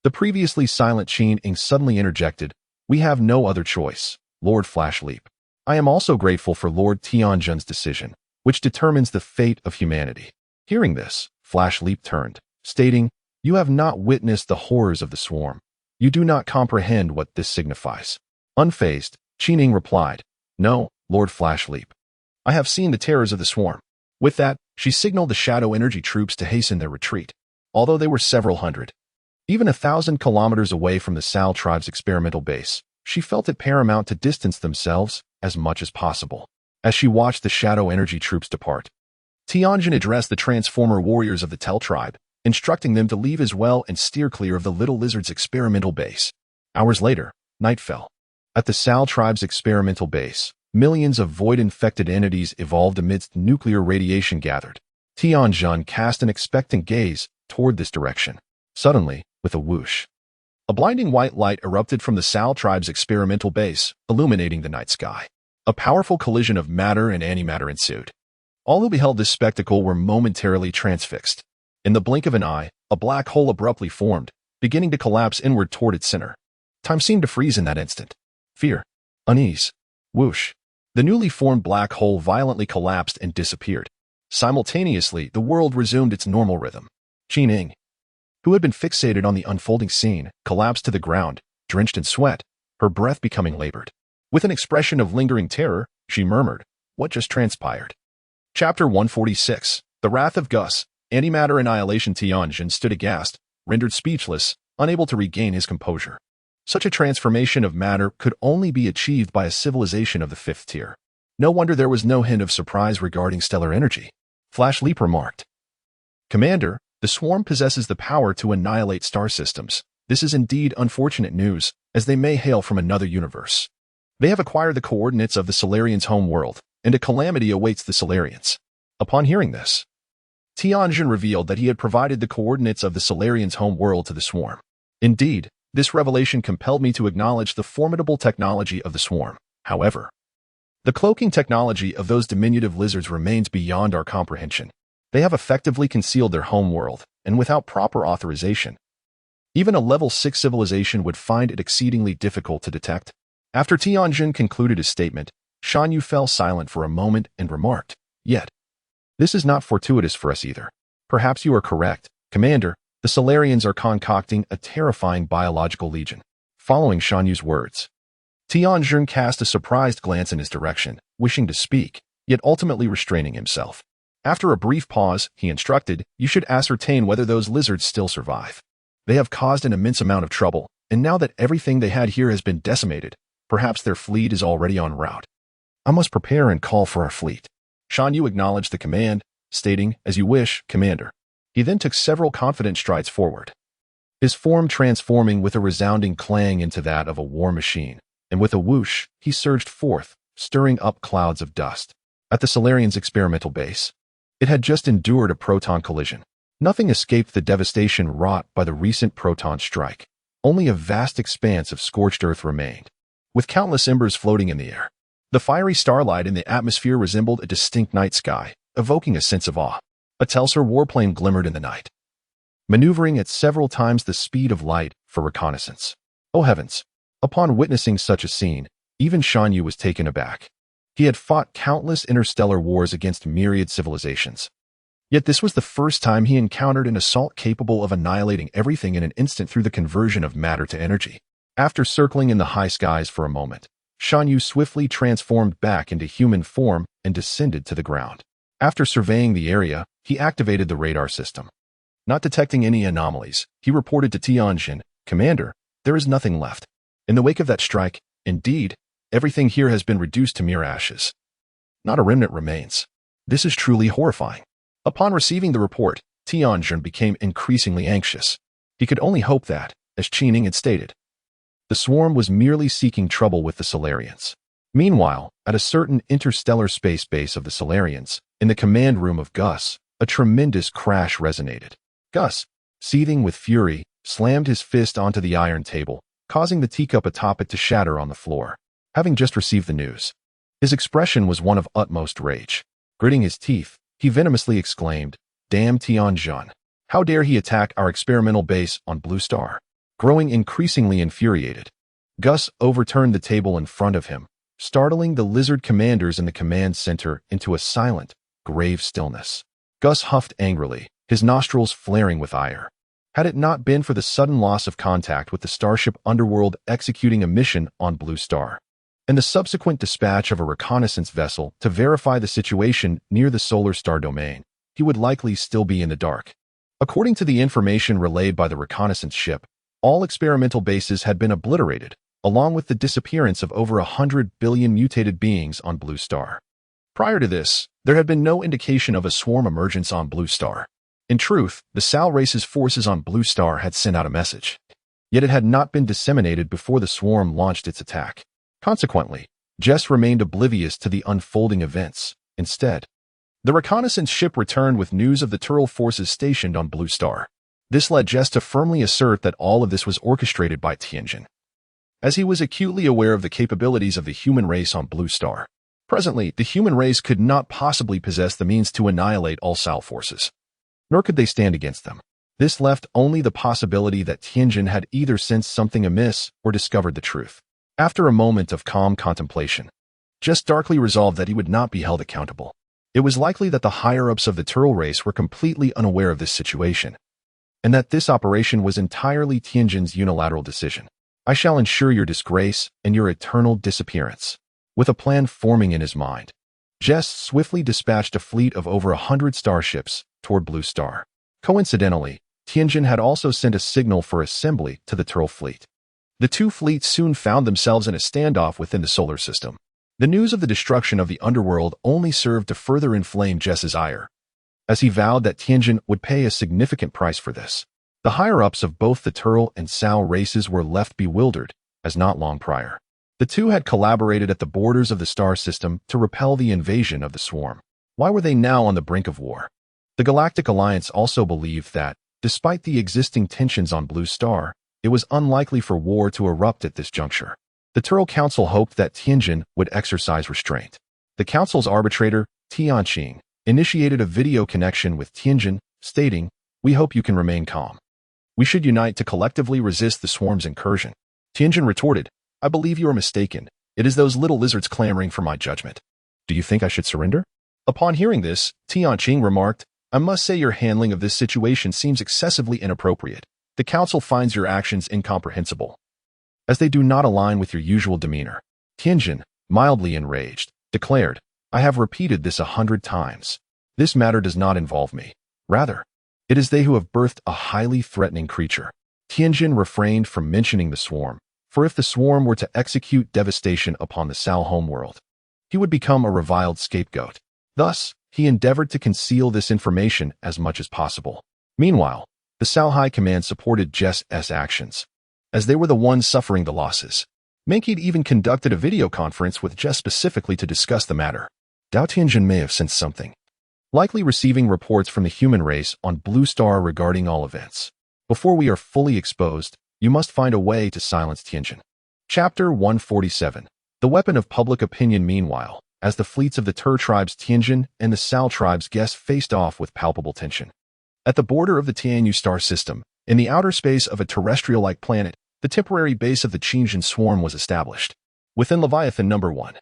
[SPEAKER 1] the previously silent Qin Ing suddenly interjected, "We have no other choice, Lord Flash Leap. I am also grateful for Lord Tianjun's decision, which determines the fate of humanity." Hearing this, Flash Leap turned, stating, "You have not witnessed the horrors of the swarm. You do not comprehend what this signifies." Unfazed, Qin Ing replied, "No, Lord Flash Leap. I have seen the terrors of the swarm." With that, she signaled the Shadow Energy troops to hasten their retreat. Although they were several hundred, even 1,000 kilometers away from the Sao tribe's experimental base, she felt it paramount to distance themselves as much as possible. As she watched the Shadow Energy troops depart, Tianjin addressed the Transformer warriors of the Tel tribe, instructing them to leave as well and steer clear of the Little Lizard's experimental base. Hours later, night fell. At the Sao tribe's experimental base, millions of void-infected entities evolved amidst nuclear radiation gathered. Tianjin cast an expectant gaze toward this direction. Suddenly, with a whoosh, a blinding white light erupted from the Sao tribe's experimental base, illuminating the night sky. A powerful collision of matter and antimatter ensued. All who beheld this spectacle were momentarily transfixed. In the blink of an eye, a black hole abruptly formed, beginning to collapse inward toward its center. Time seemed to freeze in that instant. Fear, unease, whoosh. The newly formed black hole violently collapsed and disappeared. Simultaneously, the world resumed its normal rhythm. Qin Ing, who had been fixated on the unfolding scene, collapsed to the ground, drenched in sweat, her breath becoming labored. With an expression of lingering terror, she murmured, "What just transpired?" Chapter 146, The Wrath of Gus. Antimatter annihilation. Tianjin stood aghast, rendered speechless, unable to regain his composure. Such a transformation of matter could only be achieved by a civilization of the 5th tier. No wonder there was no hint of surprise regarding stellar energy. Flash Leap remarked, "Commander, the swarm possesses the power to annihilate star systems. This is indeed unfortunate news, as they may hail from another universe. They have acquired the coordinates of the Solarians' home world, and a calamity awaits the Solarians." Upon hearing this, Tianjin revealed that he had provided the coordinates of the Solarians' home world to the swarm. Indeed, this revelation compelled me to acknowledge the formidable technology of the swarm. However, the cloaking technology of those diminutive lizards remains beyond our comprehension. They have effectively concealed their home world, and without proper authorization, even a level 6 civilization would find it exceedingly difficult to detect. After Tianjin concluded his statement, Shan Yu fell silent for a moment and remarked, "Yet, this is not fortuitous for us either. Perhaps you are correct, Commander. The Solarians are concocting a terrifying biological legion." Following Shan Yu's words, Tianjin cast a surprised glance in his direction, wishing to speak, yet ultimately restraining himself. After a brief pause, he instructed, "You should ascertain whether those lizards still survive. They have caused an immense amount of trouble, and now that everything they had here has been decimated, perhaps their fleet is already en route. I must prepare and call for our fleet." Shan Yu acknowledged the command, stating, "As you wish, Commander." He then took several confident strides forward, his form transforming with a resounding clang into that of a war machine, and with a whoosh, he surged forth, stirring up clouds of dust. At the Solarians' experimental base, it had just endured a proton collision. Nothing escaped the devastation wrought by the recent proton strike. Only a vast expanse of scorched earth remained, with countless embers floating in the air. The fiery starlight in the atmosphere resembled a distinct night sky, evoking a sense of awe. A Telsur warplane glimmered in the night, maneuvering at several times the speed of light for reconnaissance. Oh heavens! Upon witnessing such a scene, even Shan Yu was taken aback. He had fought countless interstellar wars against myriad civilizations. Yet this was the first time he encountered an assault capable of annihilating everything in an instant through the conversion of matter to energy. After circling in the high skies for a moment, Shan Yu swiftly transformed back into human form and descended to the ground. After surveying the area, he activated the radar system. Not detecting any anomalies, he reported to Tianjin, "Commander, there is nothing left. In the wake of that strike, indeed, everything here has been reduced to mere ashes. Not a remnant remains. This is truly horrifying." Upon receiving the report, Tianjin became increasingly anxious. He could only hope that, as Qining had stated, the swarm was merely seeking trouble with the Solarians. Meanwhile, at a certain interstellar space base of the Solarians, in the command room of Gus, a tremendous crash resonated. Gus, seething with fury, slammed his fist onto the iron table, causing the teacup atop it to shatter on the floor. Having just received the news, his expression was one of utmost rage. Gritting his teeth, he venomously exclaimed, "Damn Tianjin! How dare he attack our experimental base on Blue Star?" Growing increasingly infuriated, Gus overturned the table in front of him, startling the lizard commanders in the command center into a silent, grave stillness. Gus huffed angrily, his nostrils flaring with ire. Had it not been for the sudden loss of contact with the Starship Underworld executing a mission on Blue Star, and the subsequent dispatch of a reconnaissance vessel to verify the situation near the solar star domain, he would likely still be in the dark. According to the information relayed by the reconnaissance ship, all experimental bases had been obliterated, along with the disappearance of over 100 billion mutated beings on Blue Star. Prior to this, there had been no indication of a swarm emergence on Blue Star. In truth, the Sal race's forces on Blue Star had sent out a message. Yet it had not been disseminated before the swarm launched its attack. Consequently, Jess remained oblivious to the unfolding events. Instead, the reconnaissance ship returned with news of the Turl forces stationed on Blue Star. This led Jess to firmly assert that all of this was orchestrated by Tianjin, as he was acutely aware of the capabilities of the human race on Blue Star. Presently, the human race could not possibly possess the means to annihilate all Sal forces, nor could they stand against them. This left only the possibility that Tianjin had either sensed something amiss or discovered the truth. After a moment of calm contemplation, Jess darkly resolved that he would not be held accountable. It was likely that the higher-ups of the Turl race were completely unaware of this situation, and that this operation was entirely Tianjin's unilateral decision. "I shall ensure your disgrace and your eternal disappearance." With a plan forming in his mind, Jess swiftly dispatched a fleet of over 100 starships toward Blue Star. Coincidentally, Tianjin had also sent a signal for assembly to the Turl fleet. The two fleets soon found themselves in a standoff within the solar system. The news of the destruction of the underworld only served to further inflame Jess's ire, as he vowed that Tianjin would pay a significant price for this. The higher-ups of both the Turl and Sal races were left bewildered, as not long prior, the two had collaborated at the borders of the star system to repel the invasion of the swarm. Why were they now on the brink of war? The Galactic Alliance also believed that, despite the existing tensions on Blue Star, it was unlikely for war to erupt at this juncture. The Turl Council hoped that Tianjin would exercise restraint. The Council's arbitrator, Tianqing, initiated a video connection with Tianjin, stating, "We hope you can remain calm. We should unite to collectively resist the swarm's incursion." Tianjin retorted, "I believe you are mistaken. It is those little lizards clamoring for my judgment. Do you think I should surrender?" Upon hearing this, Tianqing remarked, "I must say your handling of this situation seems excessively inappropriate. The Council finds your actions incomprehensible, as they do not align with your usual demeanor." Tianjin, mildly enraged, declared, "I have repeated this 100 times. This matter does not involve me. Rather, it is they who have birthed a highly threatening creature." Tianjin refrained from mentioning the swarm, for if the swarm were to execute devastation upon the Sal homeworld, he would become a reviled scapegoat. Thus, he endeavored to conceal this information as much as possible. Meanwhile, the Sal High Command supported Jess's actions, as they were the ones suffering the losses. Mankid even conducted a video conference with Jess specifically to discuss the matter. Dao Tianjin may have sensed something, likely receiving reports from the human race on Blue Star regarding all events. Before we are fully exposed, you must find a way to silence Tianjin. Chapter 147. The Weapon of Public Opinion. Meanwhile, as the fleets of the Tur tribes Tianjin and the Sal tribes Guess faced off with palpable tension. At the border of the Tianyu star system, in the outer space of a terrestrial-like planet, the temporary base of the Tianjin swarm was established. Within Leviathan Number 1.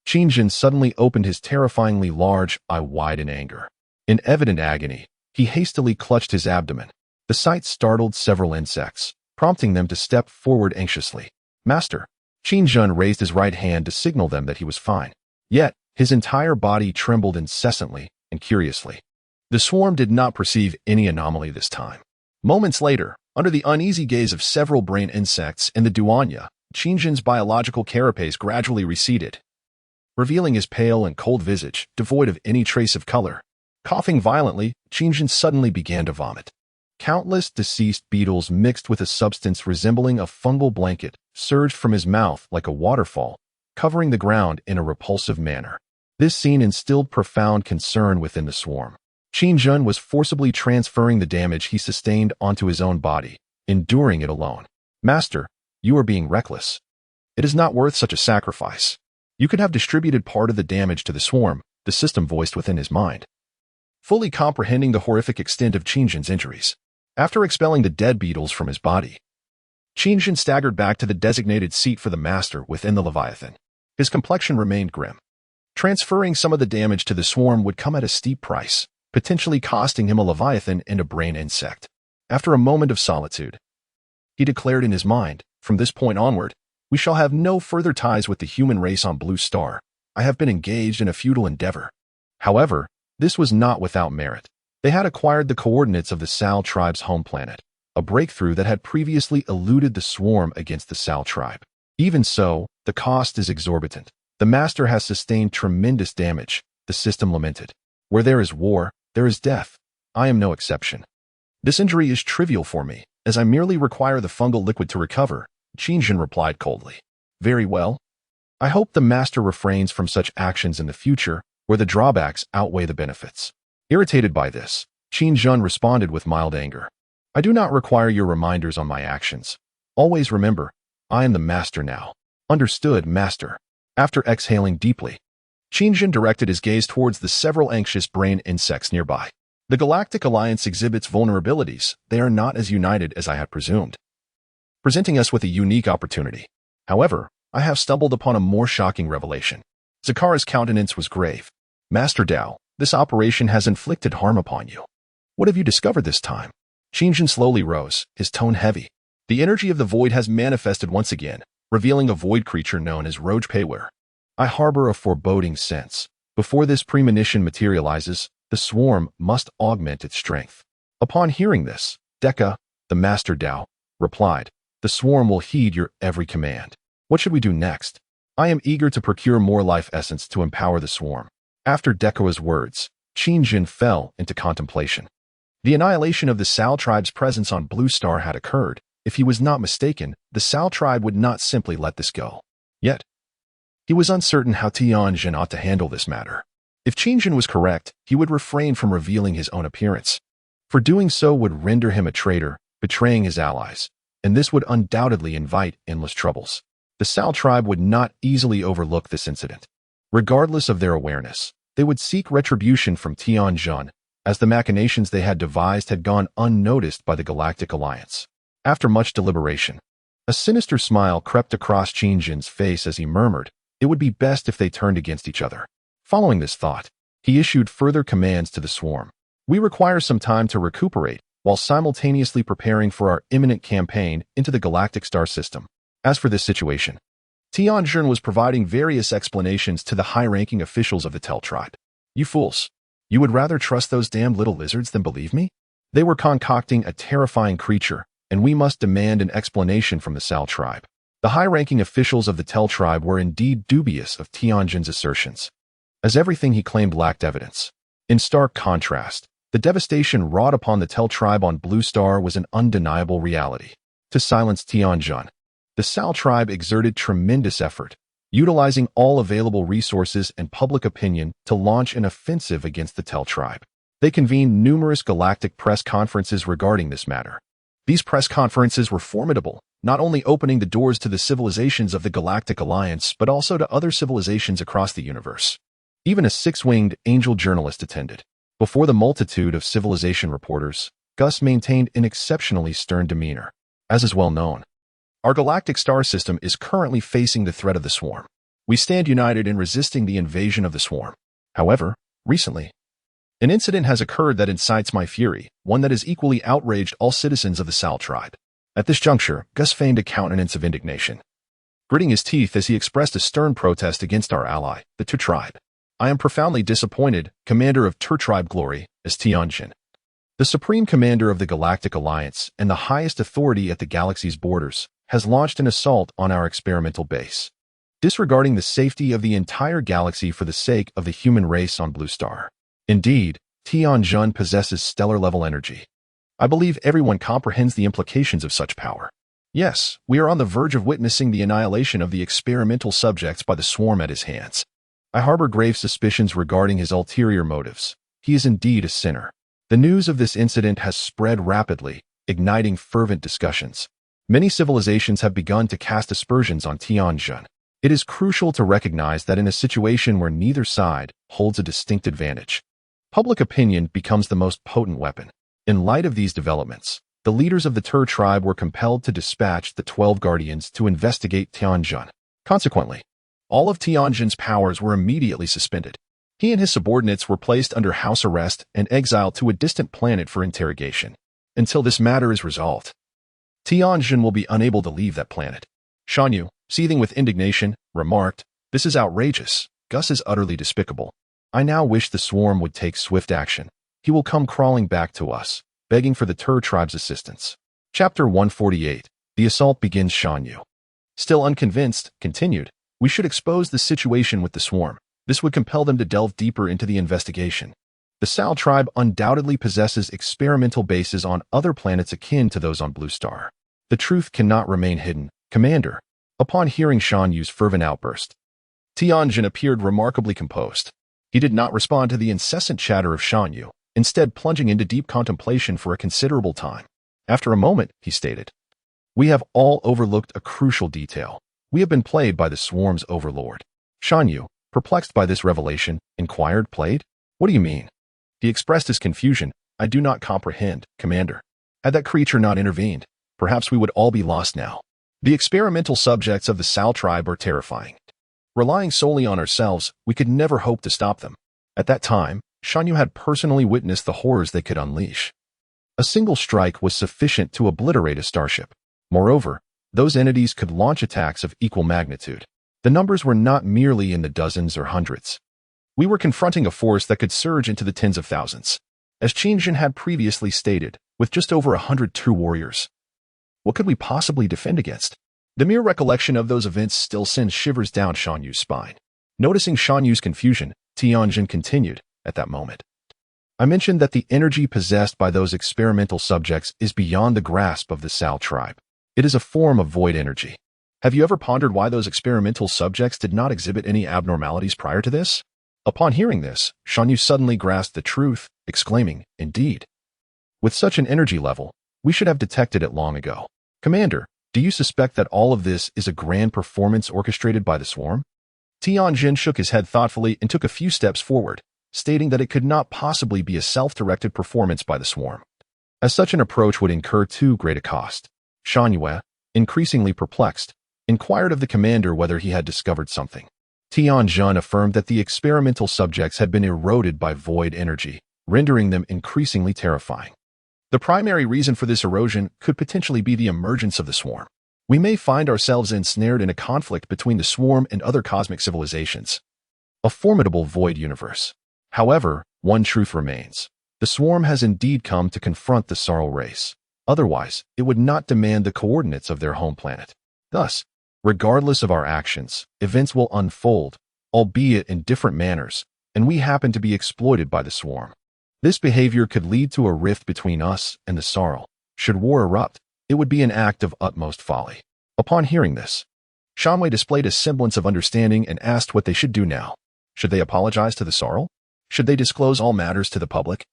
[SPEAKER 1] Qingjin suddenly opened his terrifyingly large eye wide in anger. In evident agony, he hastily clutched his abdomen. The sight startled several insects, prompting them to step forward anxiously. Master! Qingjin raised his right hand to signal them that he was fine. Yet, his entire body trembled incessantly and curiously. The swarm did not perceive any anomaly this time. Moments later, under the uneasy gaze of several brain insects in the duanya, Qingjin's biological carapace gradually receded, revealing his pale and cold visage, devoid of any trace of color. Coughing violently, Qingjin suddenly began to vomit. Countless deceased beetles mixed with a substance resembling a fungal blanket surged from his mouth like a waterfall, covering the ground in a repulsive manner. This scene instilled profound concern within the swarm. Qingjin was forcibly transferring the damage he sustained onto his own body, enduring it alone. Master, you are being reckless. It is not worth such a sacrifice. You could have distributed part of the damage to the swarm, the system voiced within his mind. Fully comprehending the horrific extent of Qingjin's injuries, after expelling the dead beetles from his body, Qingjin staggered back to the designated seat for the master within the Leviathan. His complexion remained grim. Transferring some of the damage to the swarm would come at a steep price, potentially costing him a Leviathan and a brain insect. After a moment of solitude, he declared in his mind, from this point onward, we shall have no further ties with the human race on Blue Star. I have been engaged in a futile endeavor. However, this was not without merit. They had acquired the coordinates of the Sal tribe's home planet, a breakthrough that had previously eluded the swarm against the Sal tribe. Even so, the cost is exorbitant. The master has sustained tremendous damage, the system lamented. Where there is war, there is death. I am no exception. This injury is trivial for me, as I merely require the fungal liquid to recover, Qingjin replied coldly. Very well. I hope the master refrains from such actions in the future, where the drawbacks outweigh the benefits. Irritated by this, Qingjin responded with mild anger. I do not require your reminders on my actions. Always remember, I am the master now. Understood, master. After exhaling deeply, Qingjin directed his gaze towards the several anxious brain insects nearby. The Galactic Alliance exhibits vulnerabilities. They are not as united as I had presumed, presenting us with a unique opportunity. However, I have stumbled upon a more shocking revelation. Zakara's countenance was grave. Master Dao, this operation has inflicted harm upon you. What have you discovered this time? Qingjin slowly rose, his tone heavy. The energy of the void has manifested once again, revealing a void creature known as Rojpewer. I harbor a foreboding sense. Before this premonition materializes, the swarm must augment its strength. Upon hearing this, Deka, the Master Dao, replied, the swarm will heed your every command. What should we do next? I am eager to procure more life essence to empower the swarm. After Deka's words, Qingjin fell into contemplation. The annihilation of the Sal tribe's presence on Blue Star had occurred. If he was not mistaken, the Sal tribe would not simply let this go. Yet, he was uncertain how Tianjin ought to handle this matter. If Qingjin was correct, he would refrain from revealing his own appearance. For doing so would render him a traitor, betraying his allies, and this would undoubtedly invite endless troubles. The Sal tribe would not easily overlook this incident. Regardless of their awareness, they would seek retribution from Tianjin, as the machinations they had devised had gone unnoticed by the Galactic Alliance. After much deliberation, a sinister smile crept across Qingjin's face as he murmured, it would be best if they turned against each other. Following this thought, he issued further commands to the swarm. We require some time to recuperate, while simultaneously preparing for our imminent campaign into the galactic star system. As for this situation, Tianjin was providing various explanations to the high-ranking officials of the Tel tribe. You fools! You would rather trust those damned little lizards than believe me? They were concocting a terrifying creature, and we must demand an explanation from the Sal tribe. The high-ranking officials of the Tel tribe were indeed dubious of Tianjin's assertions, as everything he claimed lacked evidence. In stark contrast, the devastation wrought upon the Tel tribe on Blue Star was an undeniable reality. To silence Tianjin, the Sal tribe exerted tremendous effort, utilizing all available resources and public opinion to launch an offensive against the Tel tribe. They convened numerous galactic press conferences regarding this matter. These press conferences were formidable, not only opening the doors to the civilizations of the Galactic Alliance, but also to other civilizations across the universe. Even a six-winged angel journalist attended. Before the multitude of civilization reporters, Gus maintained an exceptionally stern demeanor. As is well known, our galactic star system is currently facing the threat of the swarm. We stand united in resisting the invasion of the swarm. However, recently, an incident has occurred that incites my fury, one that has equally outraged all citizens of the Sal tribe. At this juncture, Gus feigned a countenance of indignation, gritting his teeth as he expressed a stern protest against our ally, the Tur tribe. I am profoundly disappointed, Commander of Tur tribe glory, as Tianjin, the Supreme Commander of the Galactic Alliance and the highest authority at the galaxy's borders, has launched an assault on our experimental base, disregarding the safety of the entire galaxy for the sake of the human race on Blue Star. Indeed, Tianjin possesses stellar-level energy. I believe everyone comprehends the implications of such power. Yes, we are on the verge of witnessing the annihilation of the experimental subjects by the swarm at his hands. I harbor grave suspicions regarding his ulterior motives. He is indeed a sinner. The news of this incident has spread rapidly, igniting fervent discussions. Many civilizations have begun to cast aspersions on Tianjin. It is crucial to recognize that in a situation where neither side holds a distinct advantage, public opinion becomes the most potent weapon. In light of these developments, the leaders of the Tur tribe were compelled to dispatch the 12 guardians to investigate Tianjin. Consequently, all of Tianjin's powers were immediately suspended. He and his subordinates were placed under house arrest and exiled to a distant planet for interrogation. Until this matter is resolved, Tianjin will be unable to leave that planet. Shan Yu, seething with indignation, remarked, "This is outrageous. Gus is utterly despicable. I now wish the swarm would take swift action. He will come crawling back to us, begging for the Tur tribe's assistance." Chapter 148. The assault begins. Shan Yu, still unconvinced, continued, "We should expose the situation with the swarm. This would compel them to delve deeper into the investigation. The Sal tribe undoubtedly possesses experimental bases on other planets akin to those on Blue Star. The truth cannot remain hidden, Commander." Upon hearing Shan Yu's fervent outburst, Tianjin appeared remarkably composed. He did not respond to the incessant chatter of Shan Yu, instead plunging into deep contemplation for a considerable time. After a moment, he stated, "We have all overlooked a crucial detail. We have been played by the swarm's overlord." Shan Yu, perplexed by this revelation, inquired, "Played? What do you mean?" He expressed his confusion. "I do not comprehend, Commander. Had that creature not intervened, perhaps we would all be lost now. The experimental subjects of the Sal tribe are terrifying. Relying solely on ourselves, we could never hope to stop them." At that time, Shan Yu had personally witnessed the horrors they could unleash. A single strike was sufficient to obliterate a starship. Moreover, those entities could launch attacks of equal magnitude. The numbers were not merely in the dozens or hundreds. We were confronting a force that could surge into the tens of thousands. As Tianjin had previously stated, with just over 100 true warriors, what could we possibly defend against? The mere recollection of those events still sends shivers down Shan Yu's spine. Noticing Shan Yu's confusion, Tianjin continued, "At that moment, I mentioned that the energy possessed by those experimental subjects is beyond the grasp of the Sal tribe. It is a form of void energy. Have you ever pondered why those experimental subjects did not exhibit any abnormalities prior to this?" Upon hearing this, Shan Yu suddenly grasped the truth, exclaiming, "Indeed. With such an energy level, we should have detected it long ago. Commander, do you suspect that all of this is a grand performance orchestrated by the swarm?" Tianjin shook his head thoughtfully and took a few steps forward, stating that it could not possibly be a self-directed performance by the swarm, as such an approach would incur too great a cost. Shan Yu, increasingly perplexed, inquired of the commander whether he had discovered something. Tianjin affirmed that the experimental subjects had been eroded by void energy, rendering them increasingly terrifying. The primary reason for this erosion could potentially be the emergence of the swarm. We may find ourselves ensnared in a conflict between the swarm and other cosmic civilizations, a formidable void universe. However, one truth remains. The swarm has indeed come to confront the Sarl race. Otherwise, it would not demand the coordinates of their home planet. Thus, regardless of our actions, events will unfold, albeit in different manners, and we happen to be exploited by the swarm. This behavior could lead to a rift between us and the Sarl. Should war erupt, it would be an act of utmost folly. Upon hearing this, Shan Yu displayed a semblance of understanding and asked what they should do now. Should they apologize to the Sarl? Should they disclose all matters to the public,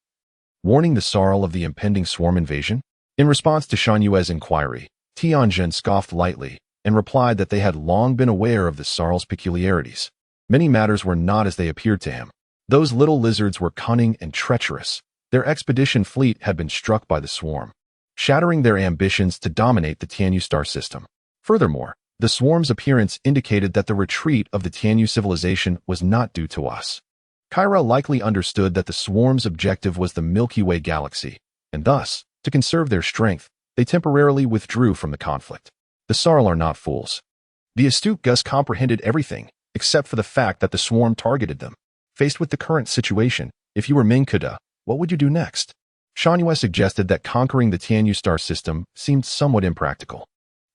[SPEAKER 1] warning the Sarl of the impending swarm invasion? In response to Shan Yu's inquiry, Tianjin scoffed lightly and replied that they had long been aware of the Sarl's peculiarities. Many matters were not as they appeared to him. Those little lizards were cunning and treacherous. Their expedition fleet had been struck by the swarm, shattering their ambitions to dominate the Tianyu star system. Furthermore, The swarm's appearance indicated that the retreat of the Tianyu civilization was not due to us. Kyra likely understood that the swarm's objective was the Milky Way galaxy, and thus, to conserve their strength, they temporarily withdrew from the conflict. The Sarl are not fools. The astute Gus comprehended everything, except for the fact that the swarm targeted them. Faced with the current situation, if you were Minkuda, what would you do next? Shanhua suggested that conquering the Tianyu star system seemed somewhat impractical.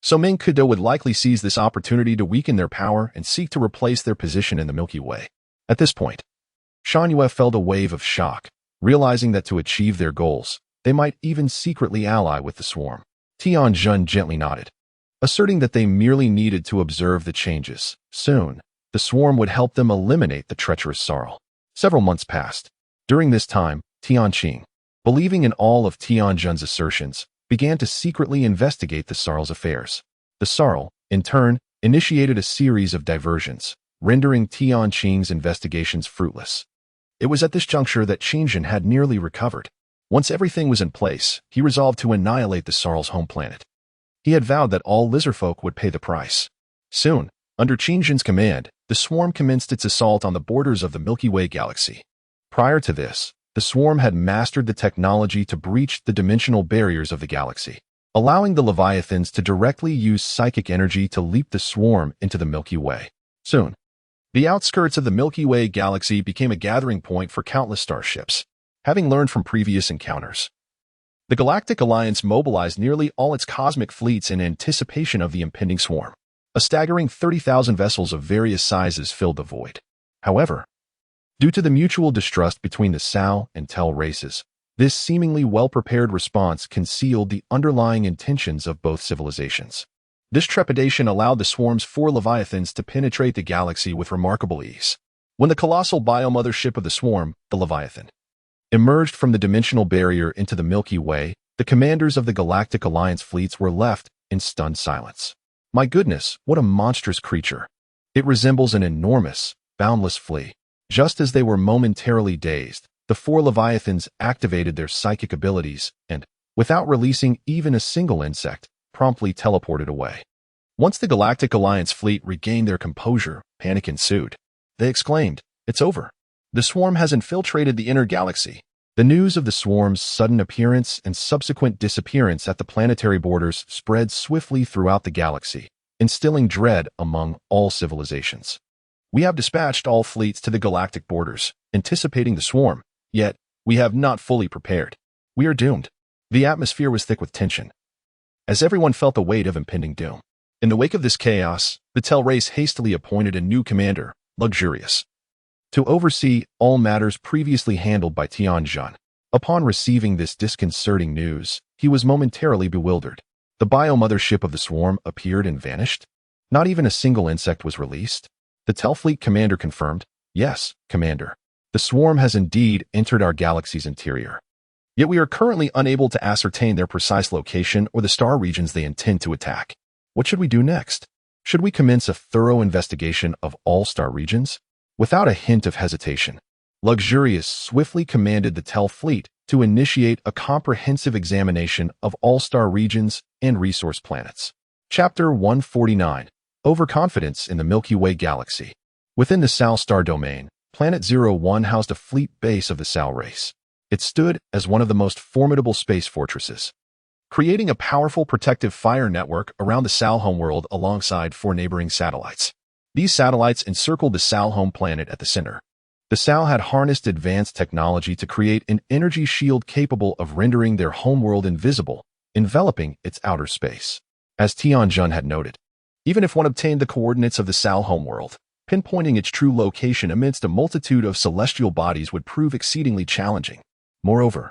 [SPEAKER 1] So Minkuda would likely seize this opportunity to weaken their power and seek to replace their position in the Milky Way. At this point, Shanhua felt a wave of shock, realizing that to achieve their goals, they might even secretly ally with the swarm. Tianjun gently nodded, asserting that they merely needed to observe the changes. Soon, the swarm would help them eliminate the treacherous Sarl. Several months passed. During this time, Tianqing, believing in all of Tianjun's assertions, began to secretly investigate the Sarl's affairs. The Sarl, in turn, initiated a series of diversions, rendering Tianqing's investigations fruitless. It was at this juncture that Qingjun had nearly recovered. Once everything was in place, he resolved to annihilate the Sarl's home planet. He had vowed that all lizardfolk would pay the price. Soon, under Qingjun's command, the swarm commenced its assault on the borders of the Milky Way galaxy. Prior to this, the swarm had mastered the technology to breach the dimensional barriers of the galaxy, allowing the Leviathans to directly use psychic energy to leap the swarm into the Milky Way. Soon, the outskirts of the Milky Way galaxy became a gathering point for countless starships. Having learned from previous encounters, the Galactic Alliance mobilized nearly all its cosmic fleets in anticipation of the impending swarm. A staggering 30,000 vessels of various sizes filled the void. However, due to the mutual distrust between the Sao and Tel races, this seemingly well-prepared response concealed the underlying intentions of both civilizations. This trepidation allowed the swarm's 4 Leviathans to penetrate the galaxy with remarkable ease. When the colossal biomothership of the swarm, the Leviathan, emerged from the dimensional barrier into the Milky Way, the commanders of the Galactic Alliance fleets were left in stunned silence. My goodness, what a monstrous creature. It resembles an enormous, boundless flea. Just as they were momentarily dazed, the 4 Leviathans activated their psychic abilities and, without releasing even a single insect, promptly teleported away. Once the Galactic Alliance fleet regained their composure, panic ensued. They exclaimed, "It's over. The swarm has infiltrated the inner galaxy." The news of the swarm's sudden appearance and subsequent disappearance at the planetary borders spread swiftly throughout the galaxy, instilling dread among all civilizations. "We have dispatched all fleets to the galactic borders, anticipating the swarm, yet we have not fully prepared. We are doomed." The atmosphere was thick with tension, as everyone felt the weight of impending doom. In the wake of this chaos, the Tel race hastily appointed a new commander, Luxurious, to oversee all matters previously handled by Tianjun. Upon receiving this disconcerting news, he was momentarily bewildered. The biomothership of the swarm appeared and vanished. Not even a single insect was released. The Tel fleet commander confirmed, "Yes, Commander. The swarm has indeed entered our galaxy's interior. Yet we are currently unable to ascertain their precise location or the star regions they intend to attack. What should we do next? Should we commence a thorough investigation of all star regions?" Without a hint of hesitation, Luxurious swiftly commanded the Tel fleet to initiate a comprehensive examination of all star regions and resource planets. Chapter 149. Overconfidence in the Milky Way Galaxy. Within the Sao star domain, Planet 01 housed a fleet base of the Sao race. It stood as one of the most formidable space fortresses, creating a powerful protective fire network around the Sao homeworld alongside 4 neighboring satellites. These satellites encircled the Sao home planet at the center. The Sao had harnessed advanced technology to create an energy shield capable of rendering their homeworld invisible, enveloping its outer space. As Tianjun had noted, even if one obtained the coordinates of the Sao homeworld, pinpointing its true location amidst a multitude of celestial bodies would prove exceedingly challenging. Moreover,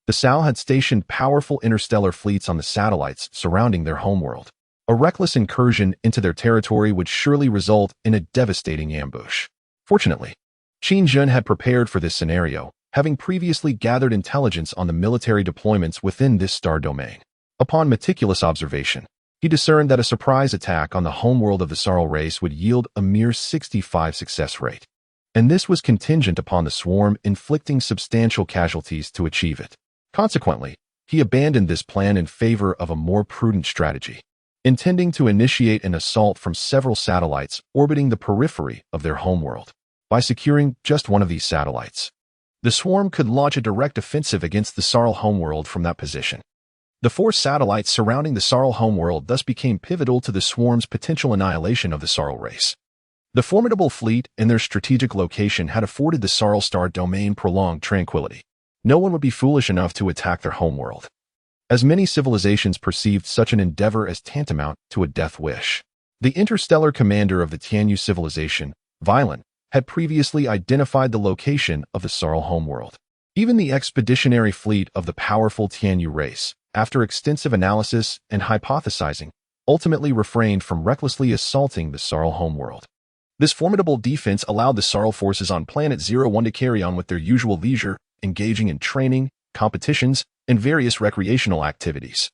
[SPEAKER 1] the Sao had stationed powerful interstellar fleets on the satellites surrounding their homeworld. A reckless incursion into their territory would surely result in a devastating ambush. Fortunately, Qingjun had prepared for this scenario, having previously gathered intelligence on the military deployments within this star domain. Upon meticulous observation, he discerned that a surprise attack on the homeworld of the Sarl race would yield a mere 65% success rate, and this was contingent upon the swarm inflicting substantial casualties to achieve it. Consequently, he abandoned this plan in favor of a more prudent strategy. intending to initiate an assault from several satellites orbiting the periphery of their homeworld. By securing just one of these satellites, the swarm could launch a direct offensive against the Sarl homeworld from that position. The 4 satellites surrounding the Sarl homeworld thus became pivotal to the swarm's potential annihilation of the Sarl race. The formidable fleet and their strategic location had afforded the Sarl star domain prolonged tranquility. No one would be foolish enough to attack their homeworld, as many civilizations perceived such an endeavor as tantamount to a death wish. The interstellar commander of the Tianyu civilization, Violent, had previously identified the location of the Sarl homeworld. Even the expeditionary fleet of the powerful Tianyu race, after extensive analysis and hypothesizing, ultimately refrained from recklessly assaulting the Sarl homeworld. This formidable defense allowed the Sarl forces on Planet 01 to carry on with their usual leisure, engaging in training, competitions, and various recreational activities.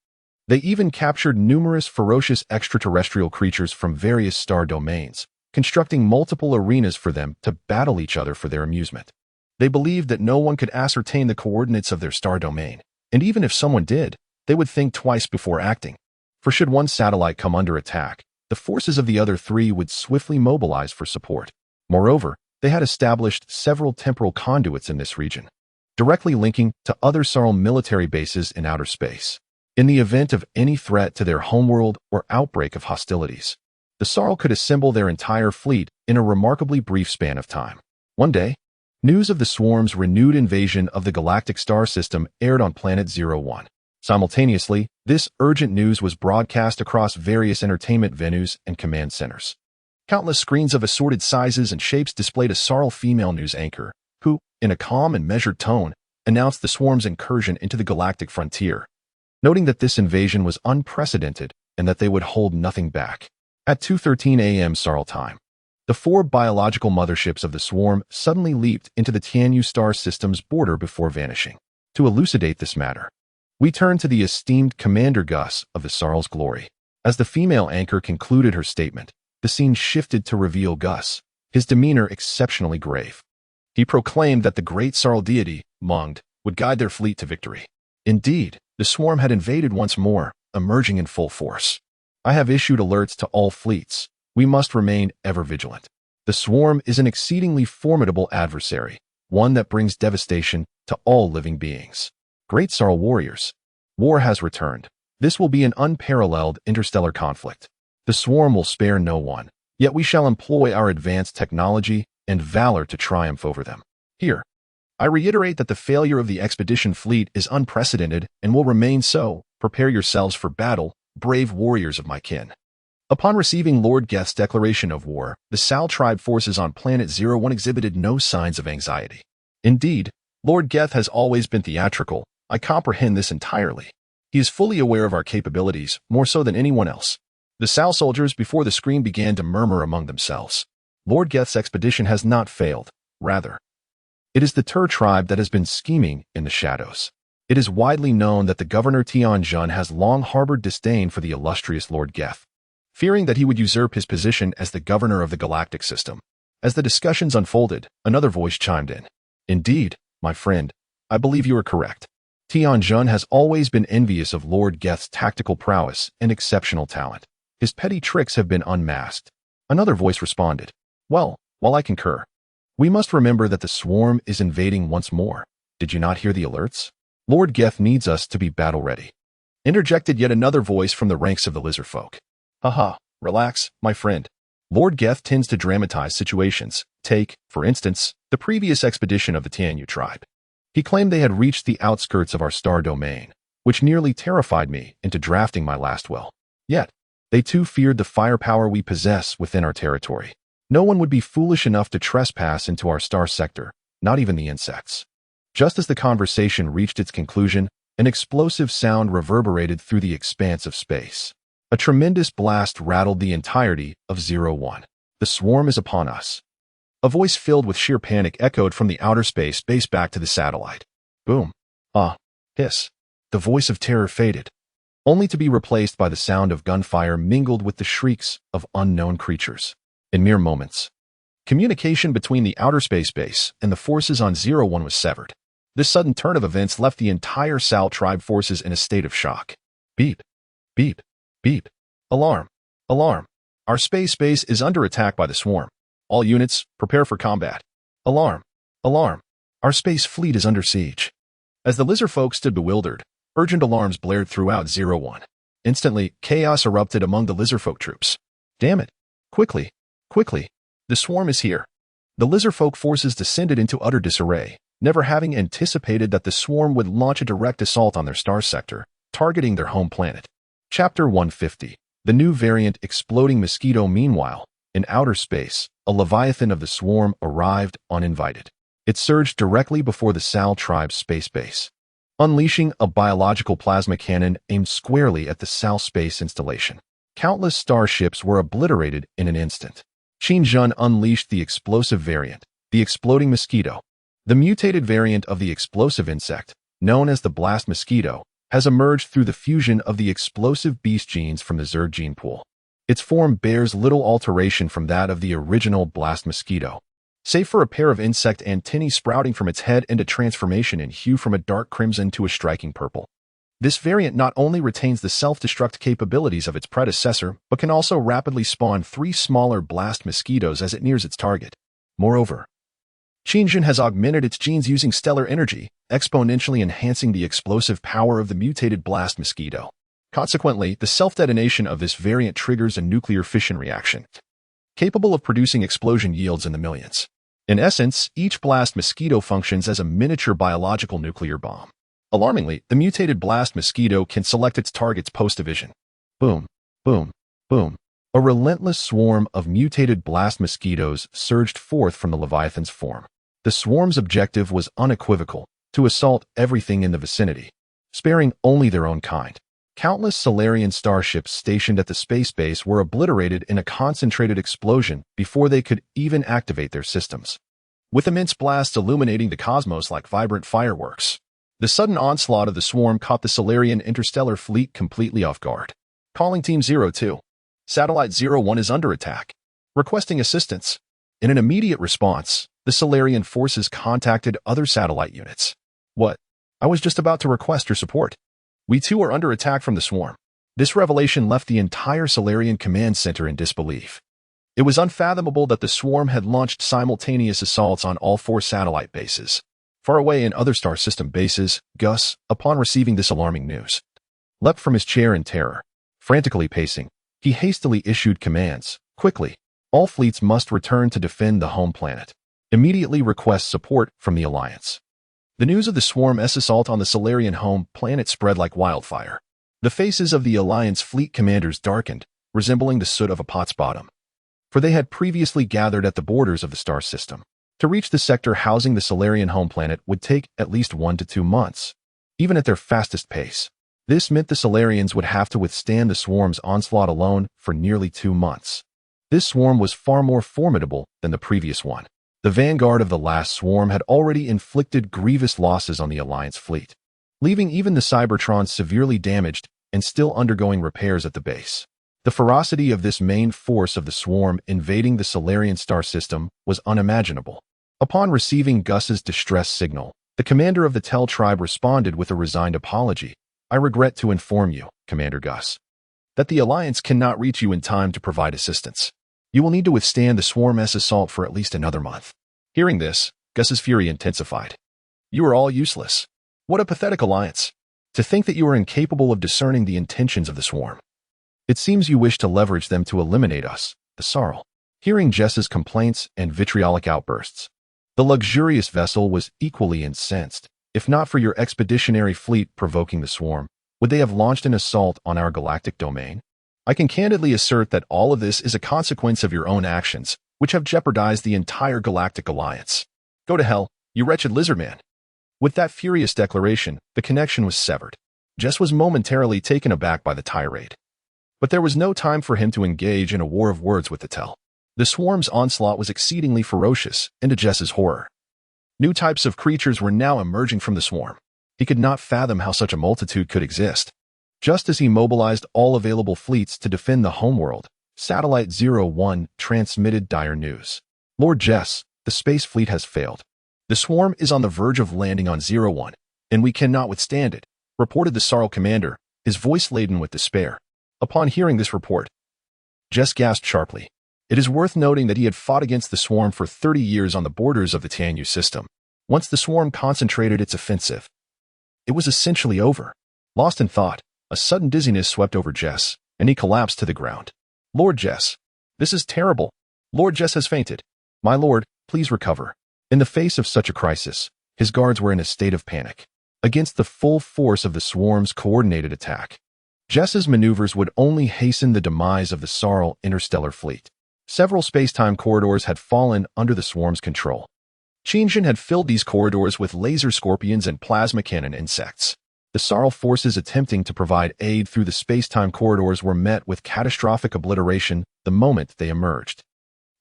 [SPEAKER 1] They even captured numerous ferocious extraterrestrial creatures from various star domains, constructing multiple arenas for them to battle each other for their amusement. They believed that no one could ascertain the coordinates of their star domain, and even if someone did, they would think twice before acting. For should one satellite come under attack, the forces of the other 3 would swiftly mobilize for support. Moreover, they had established several temporal conduits in this region, directly linking to other Sarl military bases in outer space. In the event of any threat to their homeworld or outbreak of hostilities, the Sarl could assemble their entire fleet in a remarkably brief span of time. One day, news of the swarm's renewed invasion of the Galactic star system aired on Planet 01. Simultaneously, this urgent news was broadcast across various entertainment venues and command centers. Countless screens of assorted sizes and shapes displayed a Sarl female news anchor, who, in a calm and measured tone, announced the swarm's incursion into the galactic frontier, noting that this invasion was unprecedented and that they would hold nothing back. At 2:13 a.m. Sarl time, the 4 biological motherships of the swarm suddenly leaped into the Tianyu star system's border before vanishing. To elucidate this matter, we turn to the esteemed Commander Gus of the Sarl's glory. As the female anchor concluded her statement, the scene shifted to reveal Gus, his demeanor exceptionally grave. He proclaimed that the great Sarl deity, Mungd, would guide their fleet to victory. Indeed, the swarm had invaded once more, emerging in full force. I have issued alerts to all fleets. We must remain ever vigilant. The swarm is an exceedingly formidable adversary, one that brings devastation to all living beings. Great Sarl warriors, war has returned. This will be an unparalleled interstellar conflict. The swarm will spare no one, yet we shall employ our advanced technology and valor to triumph over them. Here, I reiterate that the failure of the expedition fleet is unprecedented and will remain so. Prepare yourselves for battle, brave warriors of my kin. Upon receiving Lord Geth's declaration of war, the Sal tribe forces on Planet 01 exhibited no signs of anxiety. Indeed, Lord Geth has always been theatrical. I comprehend this entirely. He is fully aware of our capabilities, more so than anyone else. The Sal soldiers before the screen began to murmur among themselves. Lord Geth's expedition has not failed. Rather, it is the Tur tribe that has been scheming in the shadows. It is widely known that the Governor Tianjun has long harbored disdain for the illustrious Lord Geth, fearing that he would usurp his position as the governor of the Galactic system. As the discussions unfolded, another voice chimed in. Indeed, my friend, I believe you are correct. Tianjun has always been envious of Lord Geth's tactical prowess and exceptional talent. His petty tricks have been unmasked. Another voice responded. Well, while I concur, we must remember that the swarm is invading once more. Did you not hear the alerts? Lord Geth needs us to be battle-ready. Interjected yet another voice from the ranks of the lizard folk. Haha, relax, my friend. Lord Geth tends to dramatize situations. Take, for instance, the previous expedition of the Tianyu tribe. He claimed they had reached the outskirts of our star domain, which nearly terrified me into drafting my last will. Yet, they too feared the firepower we possess within our territory. No one would be foolish enough to trespass into our star sector, not even the insects. Just as the conversation reached its conclusion, an explosive sound reverberated through the expanse of space. A tremendous blast rattled the entirety of 01. The swarm is upon us. A voice filled with sheer panic echoed from the outer space base back to the satellite. Boom. Ah. Hiss. The voice of terror faded, only to be replaced by the sound of gunfire mingled with the shrieks of unknown creatures. In mere moments, communication between the outer space base and the forces on 01 was severed. This sudden turn of events left the entire Sal tribe forces in a state of shock. Beep. Beep. Beep. Alarm! Alarm! Our space base is under attack by the swarm. All units, prepare for combat. Alarm! Alarm! Our space fleet is under siege. As the lizard folk stood bewildered, urgent alarms blared throughout 01. Instantly, chaos erupted among the lizard folk troops. Damn it! Quickly! Quickly! The swarm is here. The lizard folk forces descended into utter disarray, never having anticipated that the swarm would launch a direct assault on their star sector, targeting their home planet. Chapter 150. The new variant Exploding Mosquito. Meanwhile, in outer space, a leviathan of the swarm arrived uninvited. It surged directly before the Sal tribe's space base, unleashing a biological plasma cannon aimed squarely at the Sal space installation. Countless starships were obliterated in an instant. Qin unleashed the explosive variant, the Exploding Mosquito. The mutated variant of the explosive insect, known as the Blast Mosquito, has emerged through the fusion of the explosive beast genes from the Zerg gene pool. Its form bears little alteration from that of the original Blast Mosquito, save for a pair of insect antennae sprouting from its head and a transformation in hue from a dark crimson to a striking purple. This variant not only retains the self-destruct capabilities of its predecessor, but can also rapidly spawn 3 smaller blast mosquitoes as it nears its target. Moreover, Qin has augmented its genes using stellar energy, exponentially enhancing the explosive power of the mutated blast mosquito. Consequently, the self-detonation of this variant triggers a nuclear fission reaction, capable of producing explosion yields in the millions. In essence, each blast mosquito functions as a miniature biological nuclear bomb. Alarmingly, the mutated blast mosquito can select its targets post-division. Boom, boom, boom. A relentless swarm of mutated blast mosquitoes surged forth from the Leviathan's form. The swarm's objective was unequivocal, to assault everything in the vicinity, sparing only their own kind. Countless Solarian starships stationed at the space base were obliterated in a concentrated explosion before they could even activate their systems. With immense blasts illuminating the cosmos like vibrant fireworks, the sudden onslaught of the swarm caught the Solarian interstellar fleet completely off guard. Calling Team 02. Satellite 01 is under attack. Requesting assistance. In an immediate response, the Solarian forces contacted other satellite units. What? I was just about to request your support. We too are under attack from the swarm. This revelation left the entire Solarian command center in disbelief. It was unfathomable that the swarm had launched simultaneous assaults on all 4 satellite bases. Far away in other star system bases, Gus, upon receiving this alarming news, leapt from his chair in terror. Frantically pacing, he hastily issued commands. Quickly, all fleets must return to defend the home planet. Immediately request support from the Alliance. The news of the swarm's assault on the Solarian home planet spread like wildfire. The faces of the Alliance fleet commanders darkened, resembling the soot of a pot's bottom. For they had previously gathered at the borders of the star system. To reach the sector housing the Solarian home planet would take at least 1 to 2 months, even at their fastest pace. This meant the Solarians would have to withstand the swarm's onslaught alone for nearly 2 months. This swarm was far more formidable than the previous one. The vanguard of the last swarm had already inflicted grievous losses on the Alliance fleet, leaving even the Cybertrons severely damaged and still undergoing repairs at the base. The ferocity of this main force of the swarm invading the Solarian star system was unimaginable. Upon receiving Gus's distress signal, the commander of the Tel tribe responded with a resigned apology. I regret to inform you, Commander Gus, that the Alliance cannot reach you in time to provide assistance. You will need to withstand the swarm's assault for at least another month. Hearing this, Gus's fury intensified. You are all useless. What a pathetic alliance. To think that you are incapable of discerning the intentions of the swarm. It seems you wish to leverage them to eliminate us, the Sarl. Hearing Jess's complaints and vitriolic outbursts, the luxurious vessel was equally incensed. If not for your expeditionary fleet provoking the swarm, would they have launched an assault on our galactic domain? I can candidly assert that all of this is a consequence of your own actions, which have jeopardized the entire galactic alliance. Go to hell, you wretched lizard man. With that furious declaration, the connection was severed. Jess was momentarily taken aback by the tirade. But there was no time for him to engage in a war of words with the Tel. The swarm's onslaught was exceedingly ferocious, and to Jess's horror, new types of creatures were now emerging from the swarm. He could not fathom how such a multitude could exist. Just as he mobilized all available fleets to defend the homeworld, Satellite 01 transmitted dire news. Lord Jess, the space fleet has failed. The swarm is on the verge of landing on 01, and we cannot withstand it, reported the Sarl commander, his voice laden with despair. Upon hearing this report, Jess gasped sharply. It is worth noting that he had fought against the swarm for 30 years on the borders of the Tianyu system. Once the swarm concentrated its offensive, it was essentially over. Lost in thought, a sudden dizziness swept over Jess, and he collapsed to the ground. Lord Jess, this is terrible. Lord Jess has fainted. My lord, please recover. In the face of such a crisis, his guards were in a state of panic. Against the full force of the swarm's coordinated attack, Jess's maneuvers would only hasten the demise of the Sarl interstellar fleet. Several space-time corridors had fallen under the swarm's control. Qingjin had filled these corridors with laser scorpions and plasma cannon insects. The Sarl forces attempting to provide aid through the space-time corridors were met with catastrophic obliteration the moment they emerged.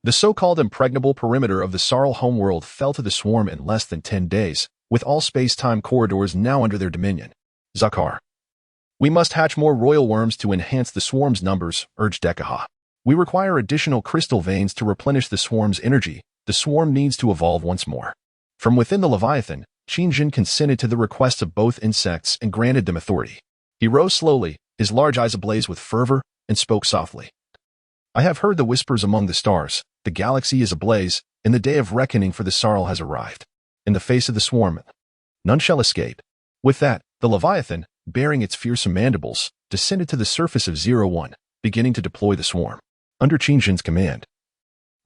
[SPEAKER 1] The so-called impregnable perimeter of the Sarl homeworld fell to the swarm in less than 10 days, with all space-time corridors now under their dominion. Zakar. We must hatch more royal worms to enhance the swarm's numbers, urged Dekaha. We require additional crystal veins to replenish the swarm's energy. The swarm needs to evolve once more. From within the Leviathan, Qingjin consented to the requests of both insects and granted them authority. He rose slowly, his large eyes ablaze with fervor, and spoke softly. I have heard the whispers among the stars. The galaxy is ablaze, and the day of reckoning for the Sarl has arrived. In the face of the swarm, none shall escape. With that, the Leviathan, baring its fearsome mandibles, descended to the surface of 01, beginning to deploy the swarm. Under Qingjin's command,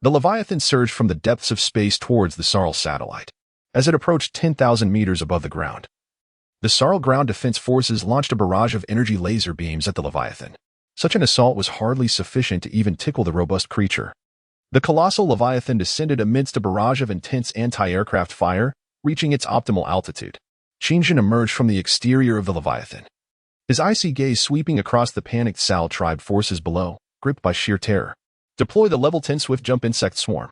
[SPEAKER 1] the Leviathan surged from the depths of space towards the Sarl satellite. As it approached 10,000 meters above the ground, the Sarl ground defense forces launched a barrage of energy laser beams at the Leviathan. Such an assault was hardly sufficient to even tickle the robust creature. The colossal Leviathan descended amidst a barrage of intense anti-aircraft fire, reaching its optimal altitude. Qingjin emerged from the exterior of the Leviathan, his icy gaze sweeping across the panicked Sal tribe forces below, gripped by sheer terror. Deploy the level 10 swift jump insect swarm.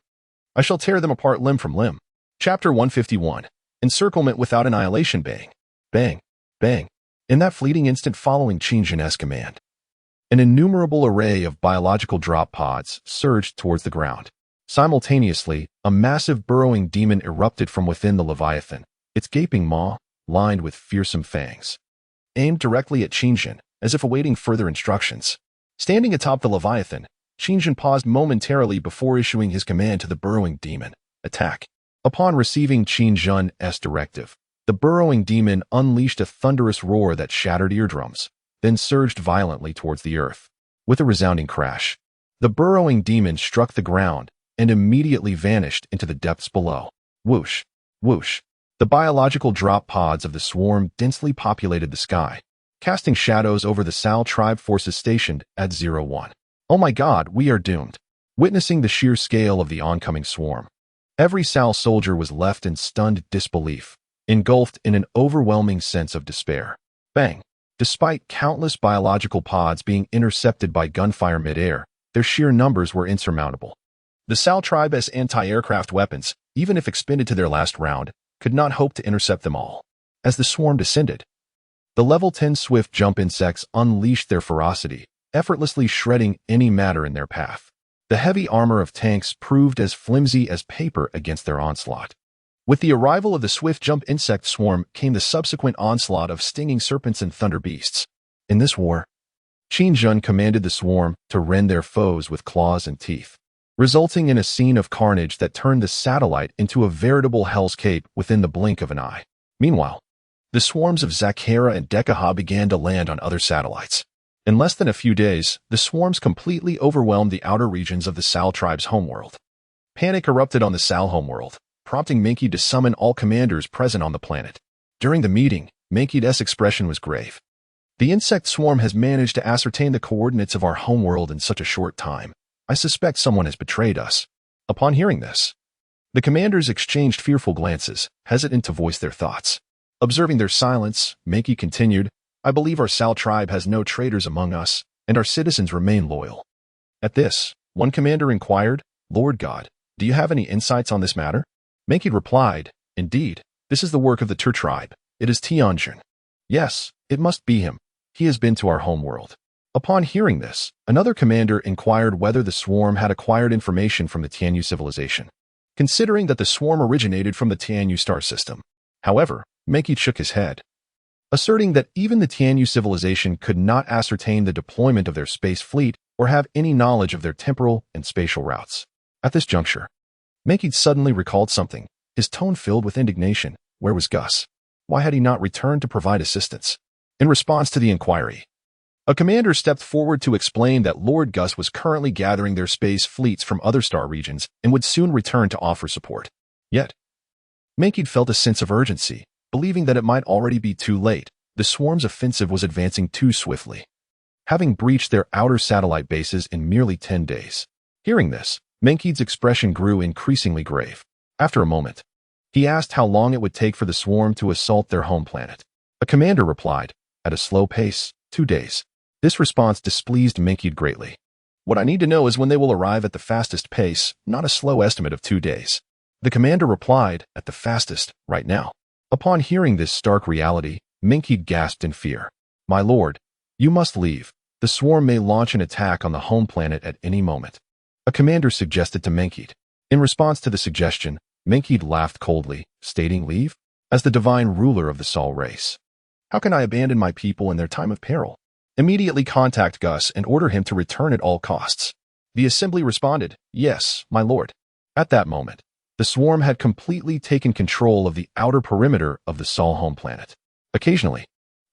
[SPEAKER 1] I shall tear them apart limb from limb. Chapter 151. Encirclement without annihilation. Bang. Bang. Bang. In that fleeting instant following Qingjin's command, an innumerable array of biological drop pods surged towards the ground. Simultaneously, a massive burrowing demon erupted from within the Leviathan, its gaping maw, lined with fearsome fangs, aimed directly at Qingjin, as if awaiting further instructions. Standing atop the Leviathan, Qingjin paused momentarily before issuing his command to the burrowing demon, attack. Upon receiving Qingjin's directive, the burrowing demon unleashed a thunderous roar that shattered eardrums, then surged violently towards the earth. With a resounding crash, the burrowing demon struck the ground and immediately vanished into the depths below. Whoosh, whoosh. The biological drop pods of the swarm densely populated the sky, casting shadows over the Sal tribe forces stationed at 01. Oh my God, we are doomed. Witnessing the sheer scale of the oncoming swarm, every Sal soldier was left in stunned disbelief, engulfed in an overwhelming sense of despair. Bang! Despite countless biological pods being intercepted by gunfire midair, their sheer numbers were insurmountable. The Sal tribe's anti-aircraft weapons, even if expended to their last round, could not hope to intercept them all. As the swarm descended, the level 10 swift jump insects unleashed their ferocity, effortlessly shredding any matter in their path. The heavy armor of tanks proved as flimsy as paper against their onslaught. With the arrival of the swift jump insect swarm came the subsequent onslaught of stinging serpents and thunder beasts. In this war, Qingjin commanded the swarm to rend their foes with claws and teeth, resulting in a scene of carnage that turned the satellite into a veritable hell's cape within the blink of an eye. Meanwhile, the swarms of Zakhara and Dekaha began to land on other satellites. In less than a few days, the swarms completely overwhelmed the outer regions of the Sal tribe's homeworld. Panic erupted on the Sal homeworld, prompting Menki to summon all commanders present on the planet. During the meeting, Menki's expression was grave. The insect swarm has managed to ascertain the coordinates of our homeworld in such a short time. I suspect someone has betrayed us. Upon hearing this, the commanders exchanged fearful glances, hesitant to voice their thoughts. Observing their silence, Menki continued, I believe our Sal tribe has no traitors among us, and our citizens remain loyal. At this, one commander inquired, Lord God, do you have any insights on this matter? Menki replied, Indeed, this is the work of the Tur tribe. It is Tianjin. Yes, it must be him. He has been to our homeworld. Upon hearing this, another commander inquired whether the swarm had acquired information from the Tianyu civilization, considering that the swarm originated from the Tianyu star system. However, Menki shook his head. asserting that even the Tianyu civilization could not ascertain the deployment of their space fleet or have any knowledge of their temporal and spatial routes. At this juncture, Manhwaedit suddenly recalled something, his tone filled with indignation. Where was Gus? Why had he not returned to provide assistance? In response to the inquiry, a commander stepped forward to explain that Lord Gus was currently gathering their space fleets from other star regions and would soon return to offer support. Yet, Manhwaedit felt a sense of urgency, believing that it might already be too late. The swarm's offensive was advancing too swiftly, having breached their outer satellite bases in merely 10 days. Hearing this, Manhwaedit's expression grew increasingly grave. After a moment, he asked how long it would take for the swarm to assault their home planet. A commander replied, at a slow pace, 2 days. This response displeased Manhwaedit greatly. What I need to know is when they will arrive at the fastest pace, not a slow estimate of 2 days. The commander replied, at the fastest, right now. Upon hearing this stark reality, Manhwaedit gasped in fear. My lord, you must leave. The swarm may launch an attack on the home planet at any moment. A commander suggested to Manhwaedit. In response to the suggestion, Manhwaedit laughed coldly, stating, leave? As the divine ruler of the Sol race, how can I abandon my people in their time of peril? Immediately contact Gus and order him to return at all costs. The assembly responded, yes, my lord. At that moment, the swarm had completely taken control of the outer perimeter of the Sol home planet. Occasionally,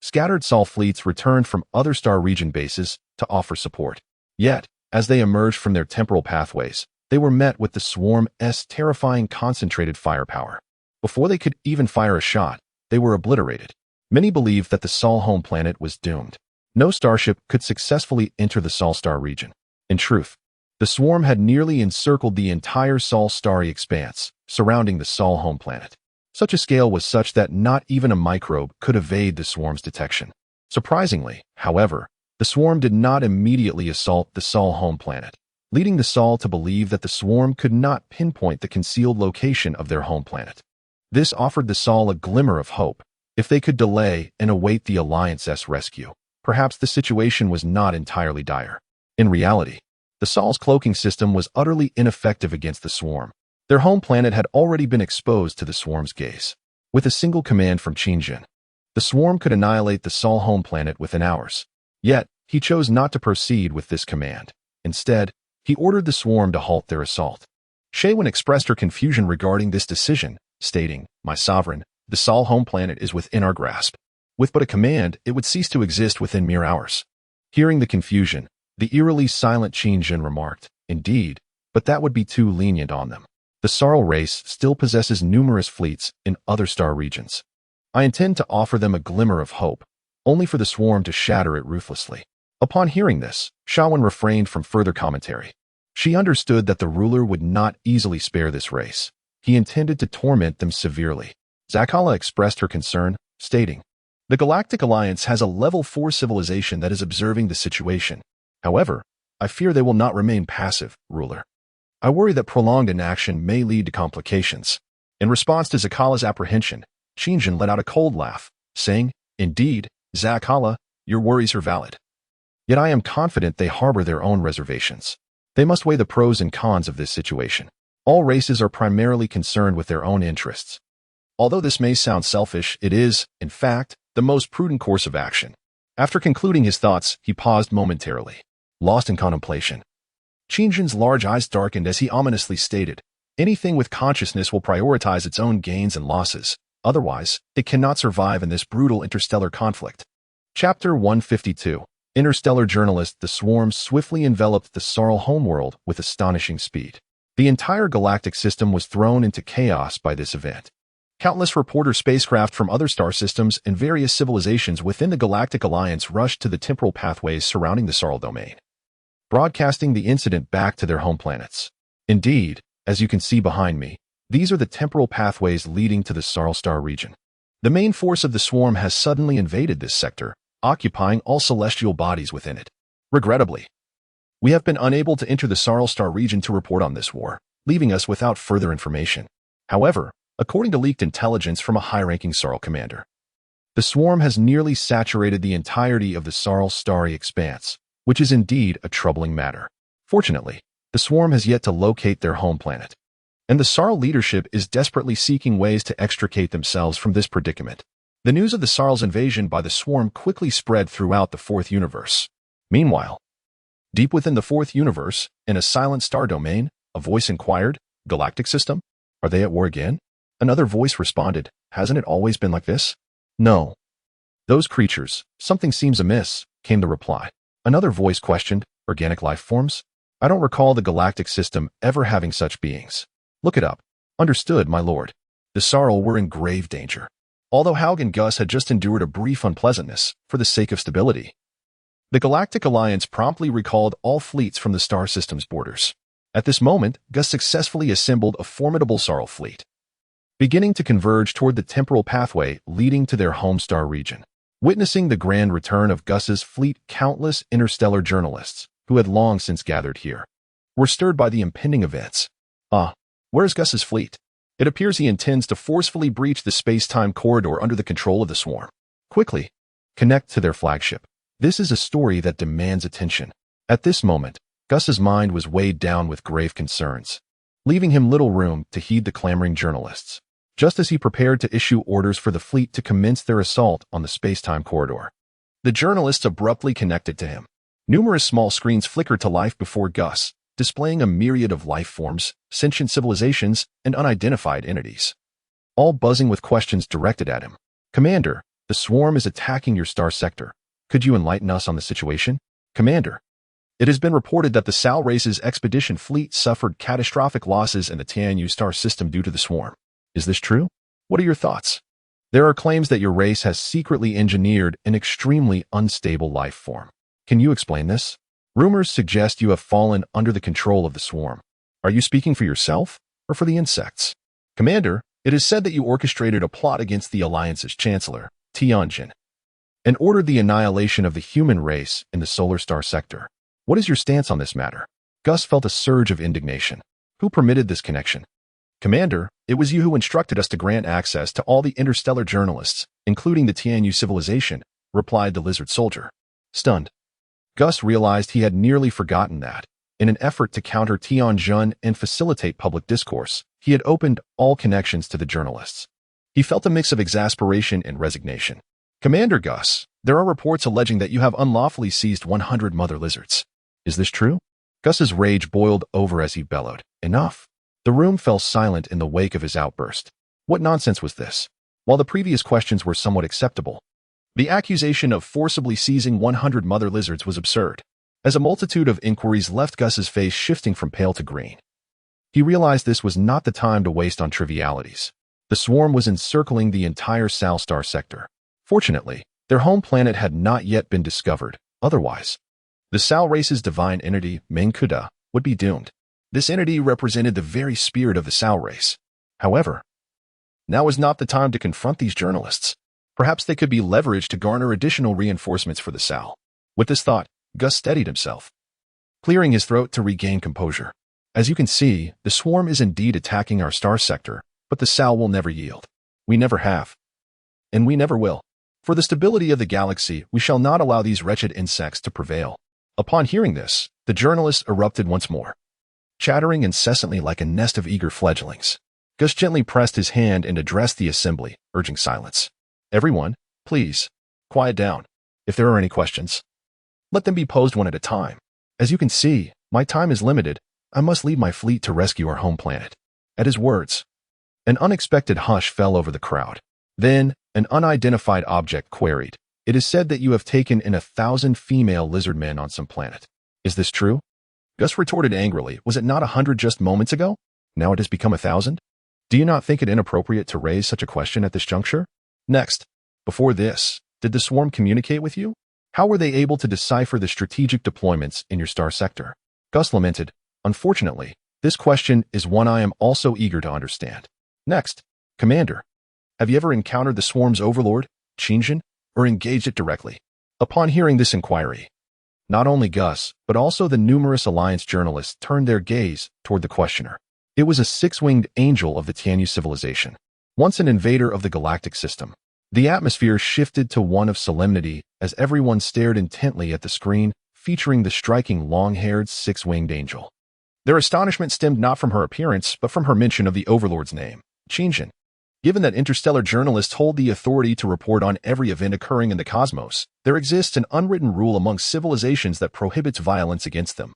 [SPEAKER 1] scattered Sol fleets returned from other star region bases to offer support. Yet, as they emerged from their temporal pathways, they were met with the swarm's terrifying concentrated firepower. Before they could even fire a shot, they were obliterated. Many believed that the Sol home planet was doomed. No starship could successfully enter the Sol star region. In truth, the swarm had nearly encircled the entire Sol starry expanse, surrounding the Sol home planet. Such a scale was such that not even a microbe could evade the swarm's detection. Surprisingly, however, the swarm did not immediately assault the Sol home planet, leading the Sol to believe that the swarm could not pinpoint the concealed location of their home planet. This offered the Sol a glimmer of hope. If they could delay and await the Alliance's rescue, perhaps the situation was not entirely dire. In reality, the Sol's cloaking system was utterly ineffective against the swarm. Their home planet had already been exposed to the swarm's gaze. With a single command from Qingjin, the swarm could annihilate the Sol home planet within hours. Yet, he chose not to proceed with this command. Instead, he ordered the swarm to halt their assault. Shaywin expressed her confusion regarding this decision, stating, my sovereign, the Sol home planet is within our grasp. With but a command, it would cease to exist within mere hours. Hearing the confusion, the eerily silent Qingjin remarked, indeed, but that would be too lenient on them. The Sol race still possesses numerous fleets in other star regions. I intend to offer them a glimmer of hope, only for the swarm to shatter it ruthlessly. Upon hearing this, Shawan refrained from further commentary. She understood that the ruler would not easily spare this race. He intended to torment them severely. Zakala expressed her concern, stating, the Galactic Alliance has a level 4 civilization that is observing the situation. However, I fear they will not remain passive, ruler. I worry that prolonged inaction may lead to complications. In response to Zakala's apprehension, Qingjin let out a cold laugh, saying, indeed, Zakala, your worries are valid. Yet I am confident they harbor their own reservations. They must weigh the pros and cons of this situation. All races are primarily concerned with their own interests. Although this may sound selfish, it is, in fact, the most prudent course of action. After concluding his thoughts, he paused momentarily, lost in contemplation. Qingjin's large eyes darkened as he ominously stated, anything with consciousness will prioritize its own gains and losses. Otherwise, it cannot survive in this brutal interstellar conflict. Chapter 152. Interstellar journalist. The swarm swiftly enveloped the Sol homeworld with astonishing speed. The entire galactic system was thrown into chaos by this event. Countless reporter spacecraft from other star systems and various civilizations within the Galactic Alliance rushed to the temporal pathways surrounding the Sol domain, broadcasting the incident back to their home planets. Indeed, as you can see behind me, these are the temporal pathways leading to the Sol star region. The main force of the swarm has suddenly invaded this sector, occupying all celestial bodies within it. Regrettably, we have been unable to enter the Sol star region to report on this war, leaving us without further information. However, according to leaked intelligence from a high-ranking Sol commander, the swarm has nearly saturated the entirety of the Sol starry expanse, which is indeed a troubling matter. Fortunately, the swarm has yet to locate their home planet, and the Sol leadership is desperately seeking ways to extricate themselves from this predicament. The news of the Sarl's invasion by the swarm quickly spread throughout the fourth universe. Meanwhile, deep within the fourth universe, in a silent star domain, a voice inquired, "Galactic system? Are they at war again?" Another voice responded, "Hasn't it always been like this?" "No. Those creatures, something seems amiss," came the reply. Another voice questioned, "Organic life forms? I don't recall the galactic system ever having such beings." "Look it up." "Understood, my lord." The Sarl were in grave danger. Although Haug and Gus had just endured a brief unpleasantness, for the sake of stability, the Galactic Alliance promptly recalled all fleets from the star system's borders. At this moment, Gus successfully assembled a formidable Sarl fleet, beginning to converge toward the temporal pathway leading to their home star region. Witnessing the grand return of Gus's fleet, countless interstellar journalists, who had long since gathered here, were stirred by the impending events. Where's Gus's fleet? It appears he intends to forcefully breach the space-time corridor under the control of the swarm. Quickly, connect to their flagship. This is a story that demands attention. At this moment, Gus's mind was weighed down with grave concerns, leaving him little room to heed the clamoring journalists. Just as he prepared to issue orders for the fleet to commence their assault on the space-time corridor, the journalists abruptly connected to him. Numerous small screens flickered to life before Gus, displaying a myriad of life forms, sentient civilizations, and unidentified entities, all buzzing with questions directed at him. "Commander, the swarm is attacking your star sector. Could you enlighten us on the situation?" "Commander, it has been reported that the Sal race's expedition fleet suffered catastrophic losses in the Tianyu star system due to the swarm. Is this true? What are your thoughts?" "There are claims that your race has secretly engineered an extremely unstable life form. Can you explain this? Rumors suggest you have fallen under the control of the swarm. Are you speaking for yourself or for the insects?" "Commander, it is said that you orchestrated a plot against the Alliance's Chancellor, Tianjin, and ordered the annihilation of the human race in the solar star sector. What is your stance on this matter?" Gus felt a surge of indignation. Who permitted this connection? "Commander, it was you who instructed us to grant access to all the interstellar journalists, including the Tianyu civilization," replied the lizard soldier. Stunned, Gus realized he had nearly forgotten that, in an effort to counter Tianjin and facilitate public discourse, he had opened all connections to the journalists. He felt a mix of exasperation and resignation. "Commander Gus, there are reports alleging that you have unlawfully seized 100 mother lizards. Is this true?" Gus's rage boiled over as he bellowed, "Enough!" The room fell silent in the wake of his outburst. What nonsense was this? While the previous questions were somewhat acceptable, the accusation of forcibly seizing 100 mother lizards was absurd. As a multitude of inquiries left Gus's face shifting from pale to green, he realized this was not the time to waste on trivialities. The swarm was encircling the entire Sal star sector. Fortunately, their home planet had not yet been discovered. Otherwise, the Sal race's divine entity, Mengkuda, would be doomed. This entity represented the very spirit of the Sal race. However, now was not the time to confront these journalists. Perhaps they could be leveraged to garner additional reinforcements for the Sal. With this thought, Gus steadied himself, clearing his throat to regain composure. "As you can see, the swarm is indeed attacking our star sector, but the Sal will never yield. We never have. And we never will. For the stability of the galaxy, we shall not allow these wretched insects to prevail." Upon hearing this, the journalists erupted once more, chattering incessantly like a nest of eager fledglings. Gus gently pressed his hand and addressed the assembly, urging silence. "Everyone, please, quiet down. If there are any questions, let them be posed one at a time. As you can see, my time is limited. I must leave my fleet to rescue our home planet." At his words, an unexpected hush fell over the crowd. Then, an unidentified object queried, "It is said that you have taken in 1,000 female lizard men on some planet. Is this true?" Gus retorted angrily, "Was it not 100 just moments ago? Now it has become 1,000? Do you not think it inappropriate to raise such a question at this juncture? Next, before this, did the swarm communicate with you? How were they able to decipher the strategic deployments in your star sector?" Gus lamented, "Unfortunately, this question is one I am also eager to understand." Next, "Commander, have you ever encountered the swarm's overlord, Qingjin, or engaged it directly?" Upon hearing this inquiry, not only Gus, but also the numerous Alliance journalists turned their gaze toward the questioner. It was a six-winged angel of the Tianyu civilization, once an invader of the galactic system. The atmosphere shifted to one of solemnity as everyone stared intently at the screen featuring the striking long-haired six-winged angel. Their astonishment stemmed not from her appearance, but from her mention of the Overlord's name, Qingjin. Given that interstellar journalists hold the authority to report on every event occurring in the cosmos, there exists an unwritten rule among civilizations that prohibits violence against them,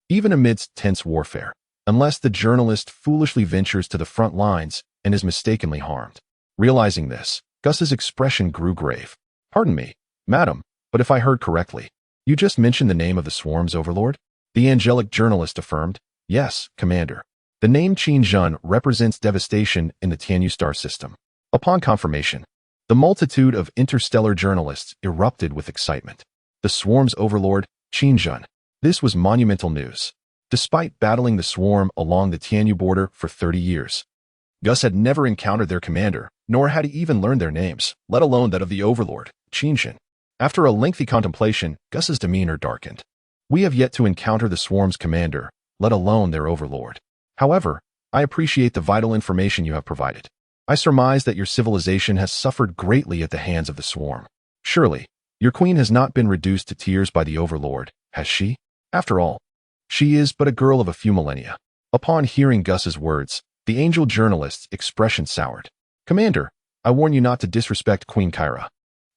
[SPEAKER 1] even amidst tense warfare, unless the journalist foolishly ventures to the front lines and is mistakenly harmed. Realizing this, Gus's expression grew grave. "Pardon me, madam, but if I heard correctly, you just mentioned the name of the swarm's overlord?" The angelic journalist affirmed. "Yes, Commander. The name Qin represents devastation in the Tianyu star system." Upon confirmation, the multitude of interstellar journalists erupted with excitement. The swarm's overlord, Qin. This was monumental news. Despite battling the swarm along the Tianyu border for 30 years, Gus had never encountered their commander, nor had he even learned their names, let alone that of the overlord, Qin. After a lengthy contemplation, Gus's demeanor darkened. "We have yet to encounter the swarm's commander, let alone their overlord. However, I appreciate the vital information you have provided. I surmise that your civilization has suffered greatly at the hands of the swarm. Surely, your queen has not been reduced to tears by the overlord, has she? After all, she is but a girl of a few millennia." Upon hearing Gus's words, the angel journalist's expression soured. "Commander, I warn you not to disrespect Queen Kyra.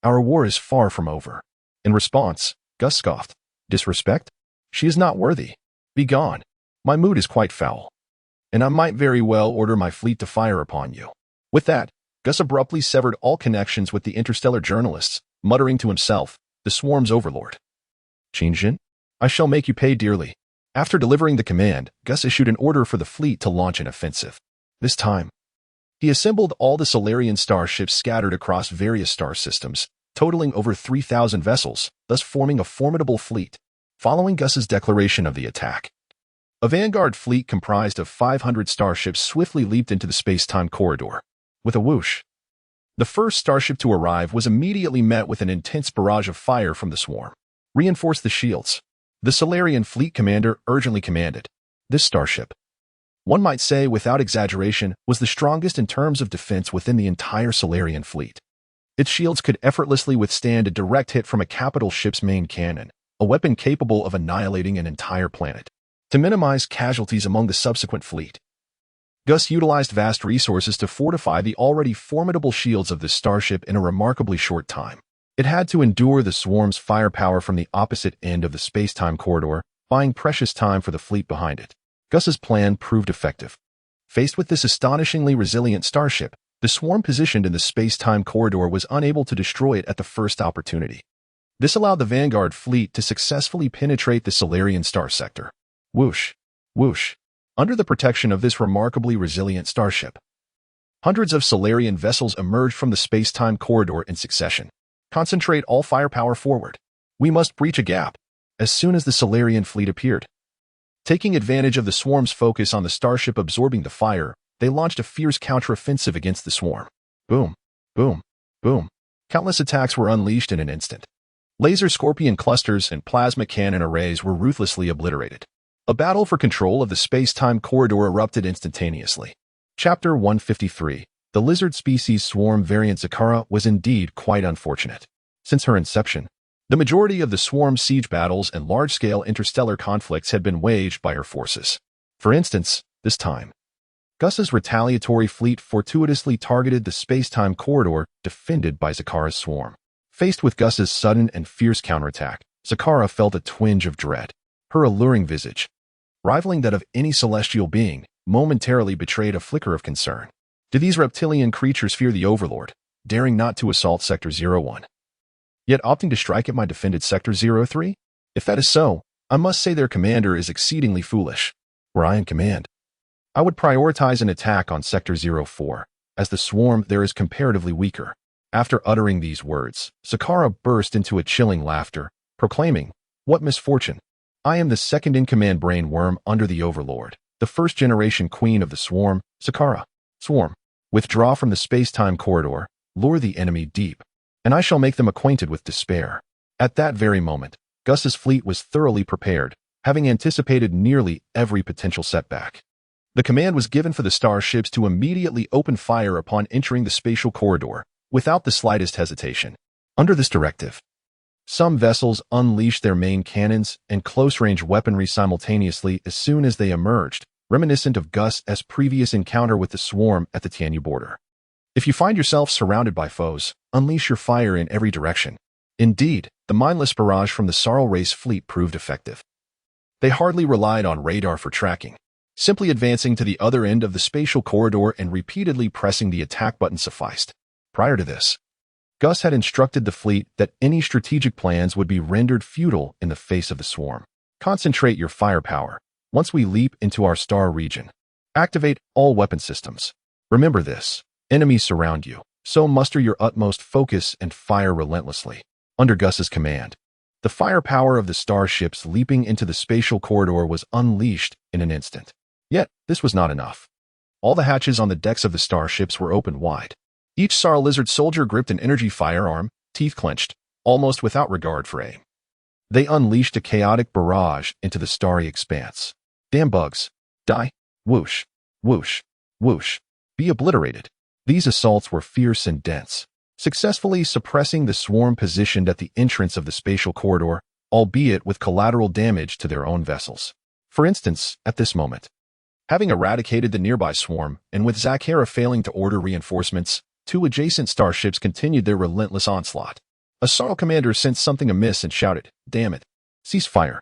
[SPEAKER 1] Our war is far from over." In response, Gus scoffed. "Disrespect? She is not worthy. Begone. My mood is quite foul, and I might very well order my fleet to fire upon you." With that, Gus abruptly severed all connections with the interstellar journalists, muttering to himself, "The swarm's overlord. Qin, I shall make you pay dearly." After delivering the command, Gus issued an order for the fleet to launch an offensive. This time, he assembled all the Solarian starships scattered across various star systems, totaling over 3,000 vessels, thus forming a formidable fleet. Following Gus's declaration of the attack, a vanguard fleet comprised of 500 starships swiftly leaped into the space-time corridor. With a whoosh, the first starship to arrive was immediately met with an intense barrage of fire from the swarm. "Reinforce the shields," the Solarian fleet commander urgently commanded. This starship, one might say without exaggeration, was the strongest in terms of defense within the entire Solarian fleet. Its shields could effortlessly withstand a direct hit from a capital ship's main cannon, a weapon capable of annihilating an entire planet. To minimize casualties among the subsequent fleet, Gus utilized vast resources to fortify the already formidable shields of this starship in a remarkably short time. It had to endure the swarm's firepower from the opposite end of the space-time corridor, buying precious time for the fleet behind it. Gus's plan proved effective. Faced with this astonishingly resilient starship, the swarm positioned in the space-time corridor was unable to destroy it at the first opportunity. This allowed the vanguard fleet to successfully penetrate the Solarian star sector. Whoosh, whoosh. Under the protection of this remarkably resilient starship, hundreds of Solarian vessels emerged from the space-time corridor in succession. "Concentrate all firepower forward. We must breach a gap." As soon as the Solarian fleet appeared, taking advantage of the swarm's focus on the starship absorbing the fire, they launched a fierce counteroffensive against the swarm. Boom, boom, boom. Countless attacks were unleashed in an instant. Laser scorpion clusters and plasma cannon arrays were ruthlessly obliterated. A battle for control of the space-time corridor erupted instantaneously. Chapter 153. The lizard species swarm variant Zakara was indeed quite unfortunate. Since her inception, the majority of the swarm siege battles and large-scale interstellar conflicts had been waged by her forces. For instance, this time, Gus's retaliatory fleet fortuitously targeted the space-time corridor defended by Zakara's swarm. Faced with Gus's sudden and fierce counterattack, Zakara felt a twinge of dread. Her alluring visage, rivaling that of any celestial being, momentarily betrayed a flicker of concern. Do these reptilian creatures fear the Overlord, daring not to assault Sector 01, yet opting to strike at my defended Sector 03? If that is so, I must say their commander is exceedingly foolish. Were I in command, I would prioritize an attack on Sector 04, as the swarm there is comparatively weaker. After uttering these words, Zakara burst into a chilling laughter, proclaiming, "What misfortune! I am the second-in-command brain worm under the Overlord, the first-generation queen of the swarm, Zakara. Swarm, withdraw from the space-time corridor, lure the enemy deep, and I shall make them acquainted with despair." At that very moment, Gus's fleet was thoroughly prepared, having anticipated nearly every potential setback. The command was given for the starships to immediately open fire upon entering the spatial corridor, without the slightest hesitation. Under this directive, some vessels unleashed their main cannons and close-range weaponry simultaneously as soon as they emerged, reminiscent of Gus's previous encounter with the swarm at the Tianyu border. If you find yourself surrounded by foes, unleash your fire in every direction. Indeed, the mindless barrage from the Sarl race fleet proved effective. They hardly relied on radar for tracking. Simply advancing to the other end of the spatial corridor and repeatedly pressing the attack button sufficed. Prior to this, Gus had instructed the fleet that any strategic plans would be rendered futile in the face of the swarm. Concentrate your firepower. Once we leap into our star region, activate all weapon systems. Remember this, enemies surround you, so muster your utmost focus and fire relentlessly. Under Gus's command, the firepower of the starships leaping into the spatial corridor was unleashed in an instant. Yet, this was not enough. All the hatches on the decks of the starships were opened wide. Each Sarl lizard soldier gripped an energy firearm, teeth clenched, almost without regard for aim. They unleashed a chaotic barrage into the starry expanse. Damn bugs. Die. Whoosh. Whoosh. Whoosh. Be obliterated. These assaults were fierce and dense, successfully suppressing the swarm positioned at the entrance of the spatial corridor, albeit with collateral damage to their own vessels. For instance, at this moment, having eradicated the nearby swarm, and with Zakhara failing to order reinforcements, 2 adjacent starships continued their relentless onslaught. A Sarl commander sensed something amiss and shouted, "Damn it! Cease fire!"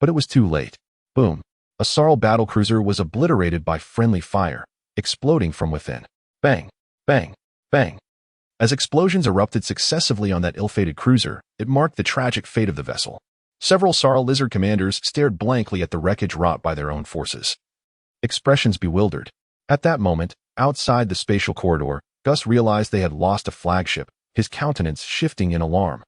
[SPEAKER 1] But it was too late. Boom! A Sarl battlecruiser was obliterated by friendly fire, exploding from within. Bang! Bang! Bang! As explosions erupted successively on that ill-fated cruiser, it marked the tragic fate of the vessel. Several Sarl lizard commanders stared blankly at the wreckage wrought by their own forces. Expressions bewildered. At that moment, outside the spatial corridor, Gus realized they had lost a flagship, his countenance shifting in alarm.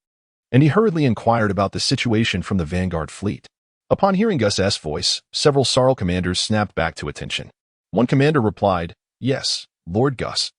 [SPEAKER 1] And he hurriedly inquired about the situation from the Vanguard fleet. Upon hearing Gus's voice, several Sarl commanders snapped back to attention. One commander replied, "Yes, Lord Gus.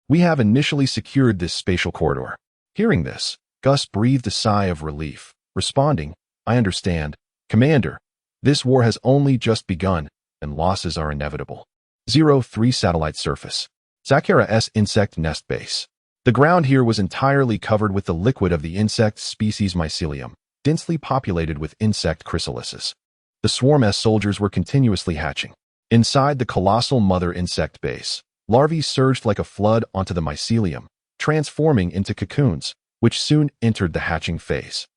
[SPEAKER 1] We have initially secured this spatial corridor." Hearing this, Gus breathed a sigh of relief, responding, "I understand, Commander. This war has only just begun, and losses are inevitable." 03 Satellite Surface. Zakhara Insect Nest Base. The ground here was entirely covered with the liquid of the insect species Mycelium, densely populated with insect chrysalises. The swarm soldiers were continuously hatching. Inside the colossal mother insect base, larvae surged like a flood onto the mycelium, transforming into cocoons, which soon entered the hatching phase.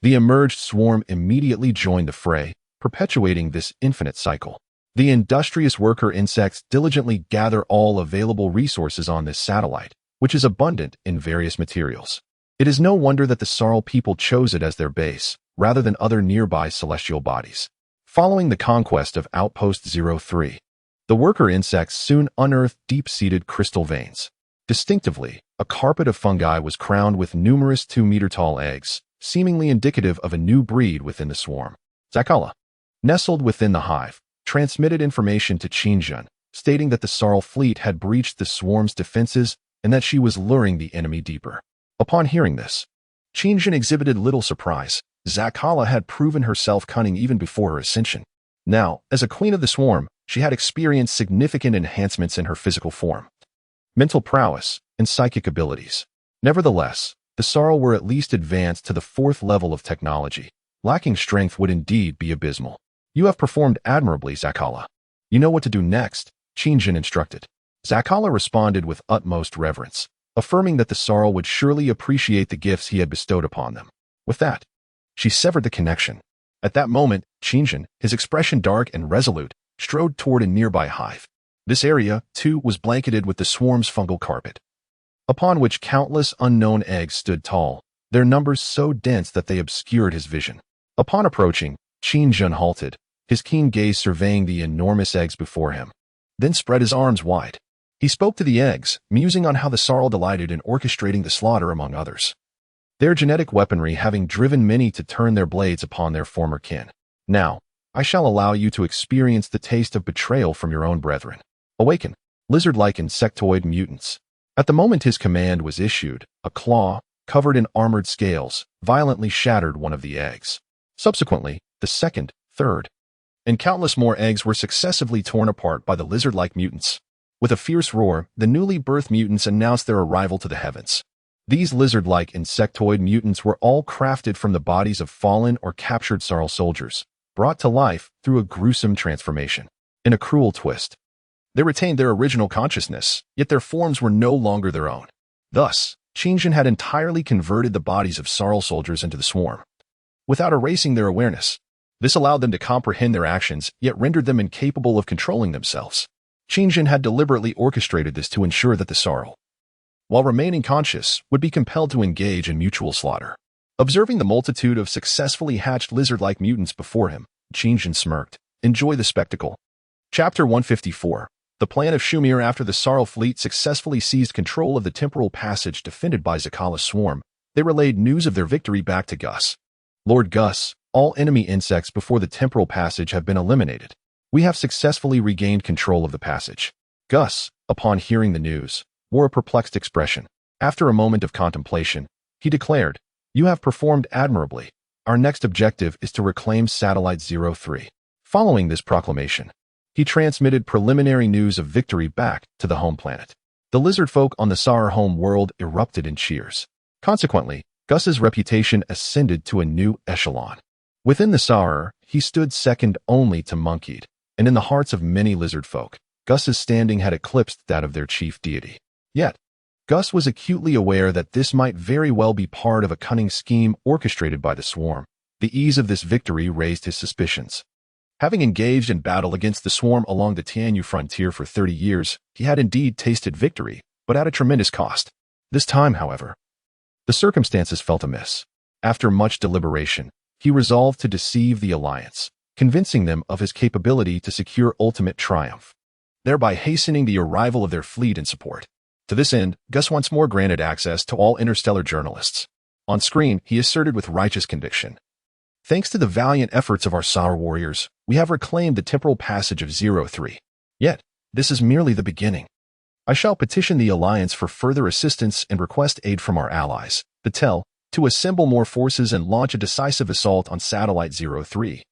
[SPEAKER 1] The emerged swarm immediately joined the fray, perpetuating this infinite cycle. The industrious worker insects diligently gather all available resources on this satellite, which is abundant in various materials. It is no wonder that the Sarl people chose it as their base, rather than other nearby celestial bodies. Following the conquest of Outpost 03, the worker insects soon unearthed deep-seated crystal veins. Distinctively, a carpet of fungi was crowned with numerous 2-meter-tall eggs, seemingly indicative of a new breed within the swarm. Zakhara, nestled within the hive, transmitted information to Qingjun, stating that the Sarl fleet had breached the swarm's defenses and that she was luring the enemy deeper. Upon hearing this, Qingjun exhibited little surprise. Zakhara had proven herself cunning even before her ascension. Now, as a queen of the swarm, she had experienced significant enhancements in her physical form, mental prowess, and psychic abilities. Nevertheless, the Sarl were at least advanced to the 4th level of technology. Lacking strength would indeed be abysmal. "You have performed admirably, Zakhara. You know what to do next," Qingjun instructed. Zakhara responded with utmost reverence, affirming that the Sarl would surely appreciate the gifts he had bestowed upon them. With that, she severed the connection. At that moment, Qingjun, his expression dark and resolute, strode toward a nearby hive. This area, too, was blanketed with the swarm's fungal carpet, upon which countless unknown eggs stood tall, their numbers so dense that they obscured his vision. Upon approaching, Qingjun halted, his keen gaze surveying the enormous eggs before him, then spread his arms wide. He spoke to the eggs, musing on how the Sarl delighted in orchestrating the slaughter among others, their genetic weaponry having driven many to turn their blades upon their former kin. "Now, I shall allow you to experience the taste of betrayal from your own brethren. Awaken, lizard-like insectoid mutants." At the moment his command was issued, a claw, covered in armored scales, violently shattered one of the eggs. Subsequently, the second, third, and countless more eggs were successively torn apart by the lizard-like mutants. With a fierce roar, the newly birthed mutants announced their arrival to the heavens. These lizard-like insectoid mutants were all crafted from the bodies of fallen or captured Sarl soldiers, brought to life through a gruesome transformation. In a cruel twist, They retained their original consciousness, yet their forms were no longer their own. Thus, Qingjin had entirely converted the bodies of Sarl soldiers into the swarm, without erasing their awareness. This allowed them to comprehend their actions, yet rendered them incapable of controlling themselves. Qingjin had deliberately orchestrated this to ensure that the Sarl, while remaining conscious, would be compelled to engage in mutual slaughter. Observing the multitude of successfully hatched lizard-like mutants before him, Qingjin smirked. Enjoy the spectacle. Chapter 154. The plan of Shumir. After the Sarl fleet successfully seized control of the temporal passage defended by Zakala's swarm, they relayed news of their victory back to Gus. Lord Gus, all enemy insects before the temporal passage have been eliminated. We have successfully regained control of the passage. Gus, upon hearing the news, wore a perplexed expression. After a moment of contemplation, he declared, "You have performed admirably. Our next objective is to reclaim Satellite 03. Following this proclamation, he transmitted preliminary news of victory back to the home planet. The lizard folk on the Sar home world erupted in cheers. Consequently, Gus's reputation ascended to a new echelon. Within the Sar, he stood second only to Monkeyed, and in the hearts of many lizard folk, Gus's standing had eclipsed that of their chief deity. Yet, Gus was acutely aware that this might very well be part of a cunning scheme orchestrated by the swarm. The ease of this victory raised his suspicions. Having engaged in battle against the swarm along the Tianyu frontier for 30 years, he had indeed tasted victory, but at a tremendous cost. This time, however, the circumstances felt amiss. After much deliberation, he resolved to deceive the Alliance, convincing them of his capability to secure ultimate triumph, thereby hastening the arrival of their fleet in support. To this end, Gus once more granted access to all interstellar journalists. On screen, he asserted with righteous conviction, "Thanks to the valiant efforts of our Sar warriors, we have reclaimed the temporal passage of 03. Yet, this is merely the beginning. I shall petition the Alliance for further assistance and request aid from our allies, the Tel, to assemble more forces and launch a decisive assault on Satellite 03,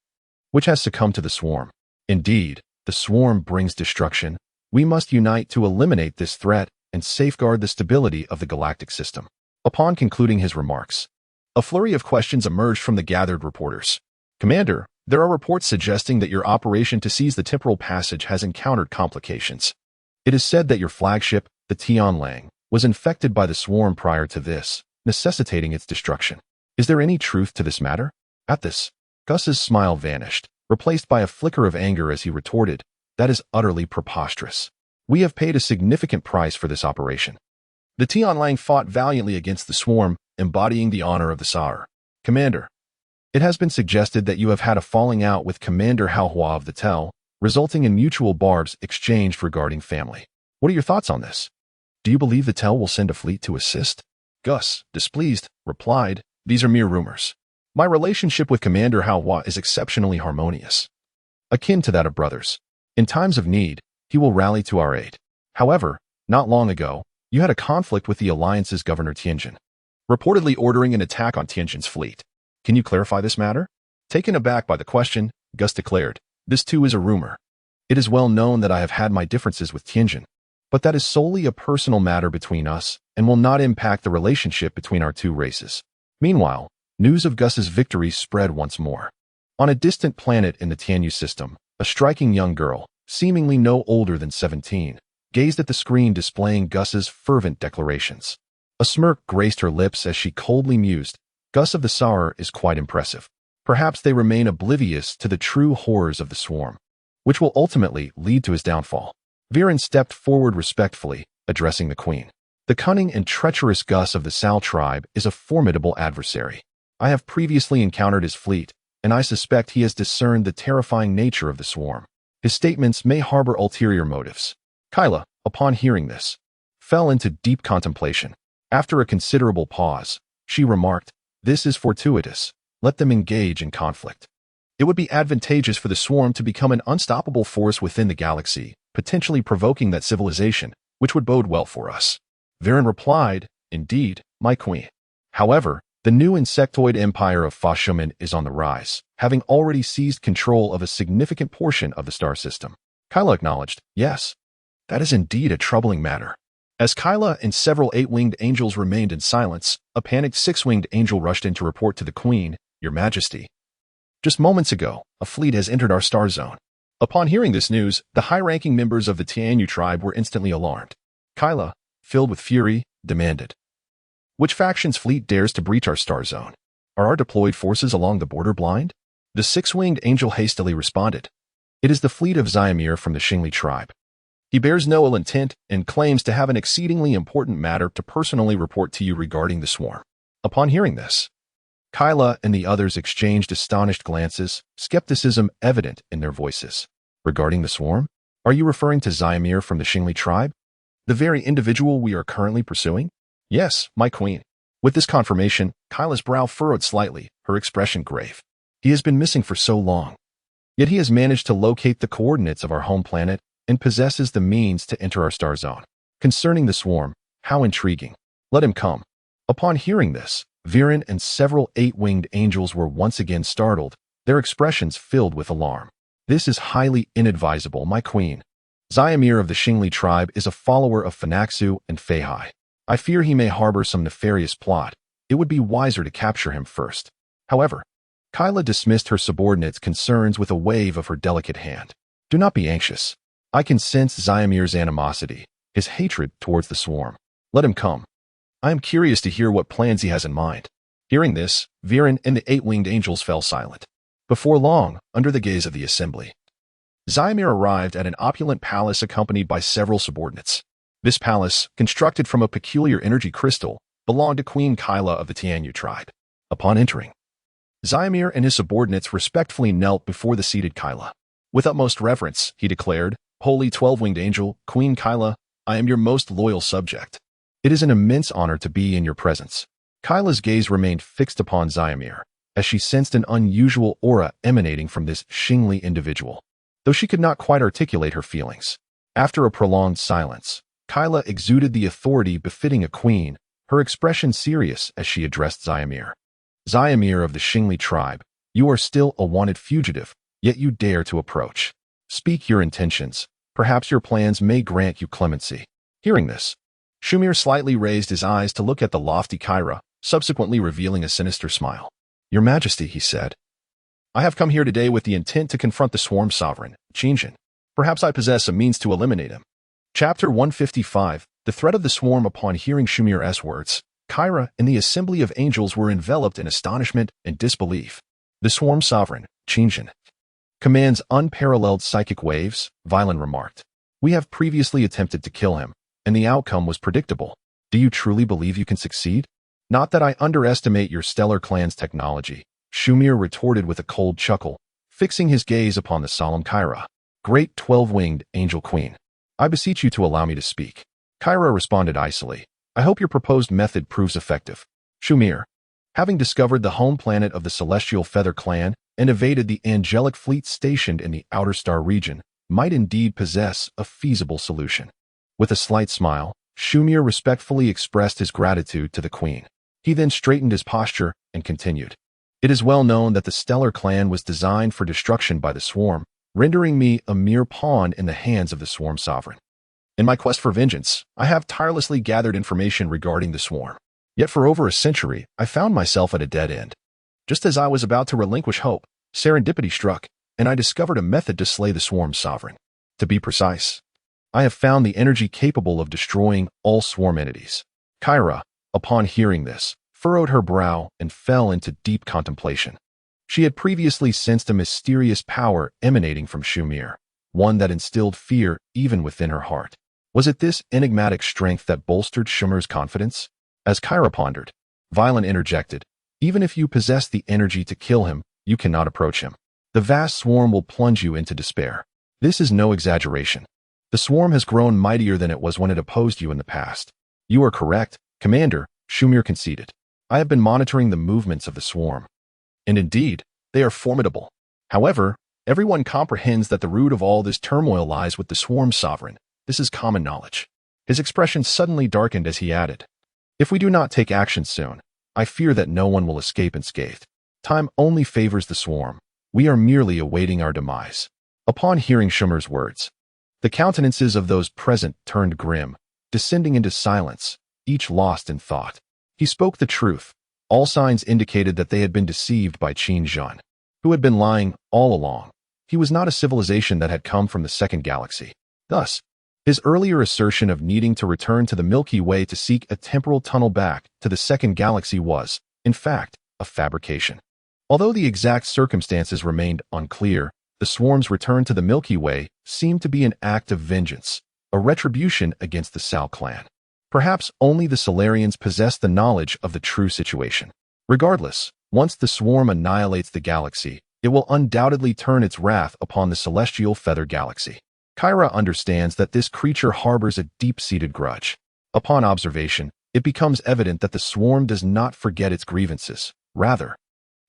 [SPEAKER 1] which has succumbed to the swarm. Indeed, the swarm brings destruction. We must unite to eliminate this threat and safeguard the stability of the galactic system." Upon concluding his remarks, a flurry of questions emerged from the gathered reporters. "Commander, there are reports suggesting that your operation to seize the temporal passage has encountered complications. It is said that your flagship, the Tianlang, was infected by the swarm prior to this, necessitating its destruction. Is there any truth to this matter?" At this, Gus's smile vanished, replaced by a flicker of anger as he retorted, "That is utterly preposterous. We have paid a significant price for this operation. The Tianlang fought valiantly against the swarm, embodying the honor of the Sar. Commander, it has been suggested that you have had a falling out with Commander Haohua of the Tel, resulting in mutual barbs exchanged regarding family. What are your thoughts on this? Do you believe the Tel will send a fleet to assist?" Gus, displeased, replied, "These are mere rumors. My relationship with Commander Haohua is exceptionally harmonious, akin to that of brothers. In times of need, he will rally to our aid. However, not long ago, you had a conflict with the Alliance's Governor Tianjin, reportedly ordering an attack on Tianjin's fleet. Can you clarify this matter?" Taken aback by the question, Gus declared, "This too is a rumor. It is well known that I have had my differences with Tianjin, but that is solely a personal matter between us and will not impact the relationship between our two races." Meanwhile, news of Gus's victory spread once more. On a distant planet in the Tianyu system, a striking young girl, seemingly no older than 17, gazed at the screen displaying Gus's fervent declarations. A smirk graced her lips as she coldly mused, "Gus of the Sar is quite impressive. Perhaps they remain oblivious to the true horrors of the swarm, which will ultimately lead to his downfall." Viren stepped forward respectfully, addressing the queen. "The cunning and treacherous Gus of the Sal tribe is a formidable adversary. I have previously encountered his fleet, and I suspect he has discerned the terrifying nature of the swarm. His statements may harbor ulterior motives." Kyla, upon hearing this, fell into deep contemplation. After a considerable pause, she remarked, "This is fortuitous. Let them engage in conflict. It would be advantageous for the swarm to become an unstoppable force within the galaxy, potentially provoking that civilization, which would bode well for us." Viren replied, "Indeed, my queen. However, the new insectoid empire of Fashuman is on the rise, having already seized control of a significant portion of the star system." Kyla acknowledged, "Yes, that is indeed a troubling matter." As Kyla and several eight-winged angels remained in silence, a panicked six-winged angel rushed in to report to the queen, "Your Majesty, just moments ago, a fleet has entered our star zone. Upon hearing this news, the high-ranking members of the Tianyu tribe were instantly alarmed. Kyla, filled with fury, demanded, "Which faction's fleet dares to breach our star zone? Are our deployed forces along the border blind?" The six-winged angel hastily responded, "It is the fleet of Zyamir from the Xingli tribe. He bears no ill intent and claims to have an exceedingly important matter to personally report to you regarding the swarm." Upon hearing this, Kyla and the others exchanged astonished glances, skepticism evident in their voices. "Regarding the swarm? Are you referring to Zyamir from the Xingli tribe? The very individual we are currently pursuing?" "Yes, my queen." With this confirmation, Kyla's brow furrowed slightly, her expression grave. "He has been missing for so long. Yet he has managed to locate the coordinates of our home planet and possesses the means to enter our star zone. Concerning the swarm, how intriguing. Let him come." Upon hearing this, Viren and several eight-winged angels were once again startled, their expressions filled with alarm. "This is highly inadvisable, my queen. Zyamir of the Xingli tribe is a follower of Phenaxu and Feihai. I fear he may harbor some nefarious plot. It would be wiser to capture him first." However, Kyla dismissed her subordinate's concerns with a wave of her delicate hand. "Do not be anxious. I can sense Zyamir's animosity, his hatred towards the swarm. Let him come. I am curious to hear what plans he has in mind." Hearing this, Viren and the eight-winged angels fell silent. Before long, under the gaze of the assembly, Zyamir arrived at an opulent palace accompanied by several subordinates. This palace, constructed from a peculiar energy crystal, belonged to Queen Kyla of the Tianyu tribe. Upon entering, Zyamir and his subordinates respectfully knelt before the seated Kyla. With utmost reverence, he declared, "Holy 12-winged angel, Queen Kyla, I am your most loyal subject. It is an immense honor to be in your presence." Kyla's gaze remained fixed upon Zyamir, as she sensed an unusual aura emanating from this Xingli individual, though she could not quite articulate her feelings. After a prolonged silence, Kyla exuded the authority befitting a queen, her expression serious as she addressed Zyamir. "Zyamir of the Xingli tribe, you are still a wanted fugitive, yet you dare to approach. Speak your intentions. Perhaps your plans may grant you clemency." Hearing this, Shumir slightly raised his eyes to look at the lofty Kyra, subsequently revealing a sinister smile. "Your Majesty," he said, "I have come here today with the intent to confront the swarm sovereign, Qingjin. Perhaps I possess a means to eliminate him." Chapter 155, The Threat of the Swarm. Upon hearing Shumir's words, Kyra and the assembly of angels were enveloped in astonishment and disbelief. "The swarm sovereign, Qingjin, commands unparalleled psychic waves," Violin remarked. "We have previously attempted to kill him, and the outcome was predictable. Do you truly believe you can succeed?" "Not that I underestimate your stellar clan's technology," Shumir retorted with a cold chuckle, fixing his gaze upon the solemn Kyra. "Great 12-winged angel queen, I beseech you to allow me to speak." Kyra responded icily, "I hope your proposed method proves effective. Shumir, having discovered the home planet of the Celestial Feather clan and evaded the angelic fleet stationed in the Outer Star region, might indeed possess a feasible solution." With a slight smile, Shumir respectfully expressed his gratitude to the queen. He then straightened his posture and continued, "It is well known that the Stellar Clan was designed for destruction by the Swarm, rendering me a mere pawn in the hands of the Swarm Sovereign. In my quest for vengeance, I have tirelessly gathered information regarding the Swarm. Yet for over a century, I found myself at a dead end. Just as I was about to relinquish hope, serendipity struck, and I discovered a method to slay the Swarm Sovereign. To be precise, I have found the energy capable of destroying all Swarm entities." Kyra, upon hearing this, furrowed her brow and fell into deep contemplation. She had previously sensed a mysterious power emanating from Shumir, one that instilled fear even within her heart. Was it this enigmatic strength that bolstered Shumir's confidence? As Kyra pondered, Violin interjected, "Even if you possess the energy to kill him, you cannot approach him. The vast swarm will plunge you into despair. This is no exaggeration. The swarm has grown mightier than it was when it opposed you in the past." "You are correct, Commander," Shumir conceded. "I have been monitoring the movements of the swarm. And indeed, they are formidable. However, everyone comprehends that the root of all this turmoil lies with the swarm sovereign. This is common knowledge." His expression suddenly darkened as he added, "If we do not take action soon, I fear that no one will escape unscathed. Time only favors the swarm. We are merely awaiting our demise." Upon hearing Shumir's words, the countenances of those present turned grim, descending into silence, each lost in thought. He spoke the truth. All signs indicated that they had been deceived by Qin Zhan, who had been lying all along. he was not a civilization that had come from the second galaxy. Thus, his earlier assertion of needing to return to the Milky Way to seek a temporal tunnel back to the second galaxy was, in fact, a fabrication. Although the exact circumstances remained unclear, the swarm's return to the Milky Way seemed to be an act of vengeance, a retribution against the Sal clan. Perhaps only the Solarians possessed the knowledge of the true situation. Regardless, once the swarm annihilates the galaxy, it will undoubtedly turn its wrath upon the celestial feather galaxy. Kyra understands that this creature harbors a deep-seated grudge. Upon observation, it becomes evident that the swarm does not forget its grievances. Rather,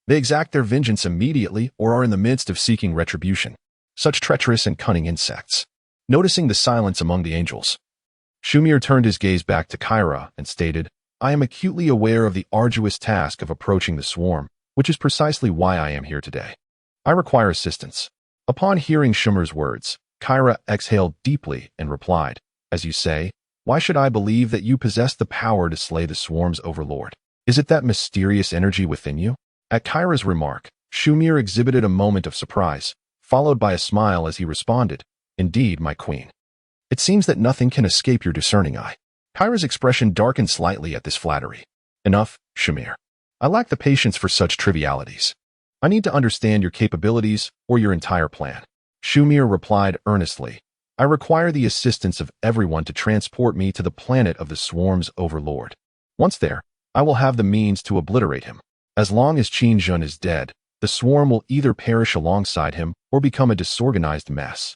[SPEAKER 1] they exact their vengeance immediately or are in the midst of seeking retribution. Such treacherous and cunning insects. Noticing the silence among the angels, Shumir turned his gaze back to Kyra and stated, "I am acutely aware of the arduous task of approaching the swarm, which is precisely why I am here today. I require assistance." Upon hearing Shumir's words, Kyra exhaled deeply and replied, "As you say, why should I believe that you possess the power to slay the swarm's overlord? Is it that mysterious energy within you?" At Kyra's remark, Shumir exhibited a moment of surprise, followed by a smile as he responded, "Indeed, my queen. It seems that nothing can escape your discerning eye." Kyra's expression darkened slightly at this flattery. "Enough, Shumir. I lack the patience for such trivialities. I need to understand your capabilities or your entire plan." Shumir replied earnestly, "I require the assistance of everyone to transport me to the planet of the swarm's overlord. Once there, I will have the means to obliterate him. As long as Qin Jun is dead, the swarm will either perish alongside him or become a disorganized mess,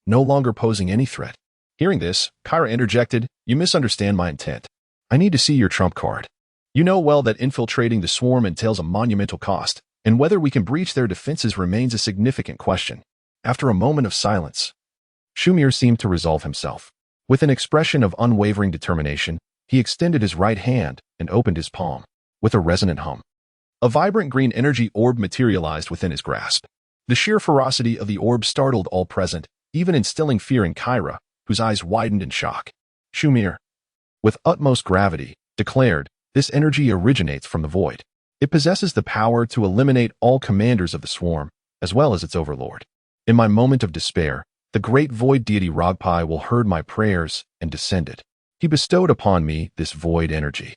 [SPEAKER 1] no longer posing any threat." Hearing this, Kyra interjected, "You misunderstand my intent. I need to see your trump card. You know well that infiltrating the swarm entails a monumental cost, and whether we can breach their defenses remains a significant question." After a moment of silence, Shumir seemed to resolve himself. With an expression of unwavering determination, he extended his right hand and opened his palm. With a resonant hum, a vibrant green energy orb materialized within his grasp. The sheer ferocity of the orb startled all present, even instilling fear in Kyra, whose eyes widened in shock. Shumir, with utmost gravity, declared, "This energy originates from the void. It possesses the power to eliminate all commanders of the swarm, as well as its overlord. In my moment of despair, the great void deity Rogpai will heard my prayers and descended. He bestowed upon me this void energy.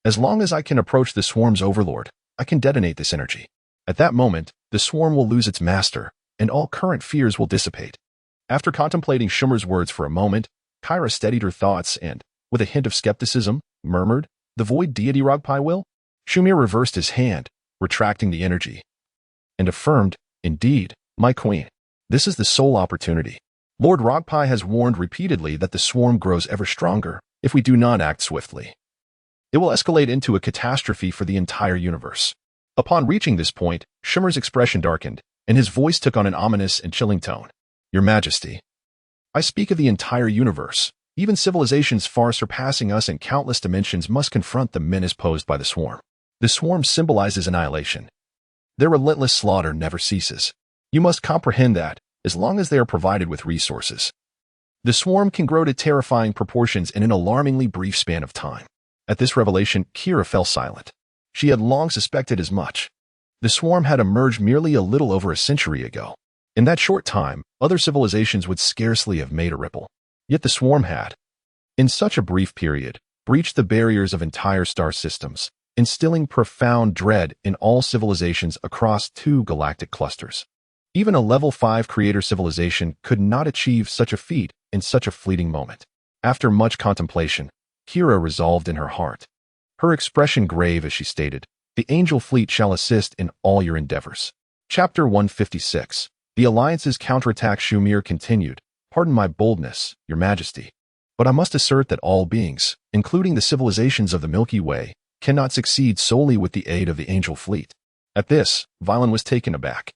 [SPEAKER 1] As long as I can approach the swarm's overlord, I can detonate this energy. At that moment, the swarm will lose its master, and all current fears will dissipate." After contemplating Shumir's words for a moment, Kyra steadied her thoughts and, with a hint of skepticism, murmured, "The void deity Rogpai will?" Shumir reversed his hand, retracting the energy, and affirmed, "Indeed, my queen. This is the sole opportunity. Lord Rogpai has warned repeatedly that the swarm grows ever stronger if we do not act swiftly. It will escalate into a catastrophe for the entire universe." Upon reaching this point, Shumir's expression darkened, and his voice took on an ominous and chilling tone. "Your Majesty, I speak of the entire universe. Even civilizations far surpassing us in countless dimensions must confront the menace posed by the swarm. The swarm symbolizes annihilation. Their relentless slaughter never ceases. You must comprehend that, as long as they are provided with resources, the swarm can grow to terrifying proportions in an alarmingly brief span of time." At this revelation, Kyra fell silent. She had long suspected as much. The swarm had emerged merely a little over a century ago. In that short time, other civilizations would scarcely have made a ripple. Yet the swarm had, in such a brief period, breached the barriers of entire star systems, instilling profound dread in all civilizations across 2 galactic clusters. Even a level 5 creator civilization could not achieve such a feat in such a fleeting moment. After much contemplation, Kyra resolved in her heart. Her expression grave as she stated, "The angel fleet shall assist in all your endeavors." Chapter 156. The Alliance's counterattack. Shumir continued, "Pardon my boldness, your Majesty, but I must assert that all beings, including the civilizations of the Milky Way, cannot succeed solely with the aid of the angel fleet." At this, Vylon was taken aback,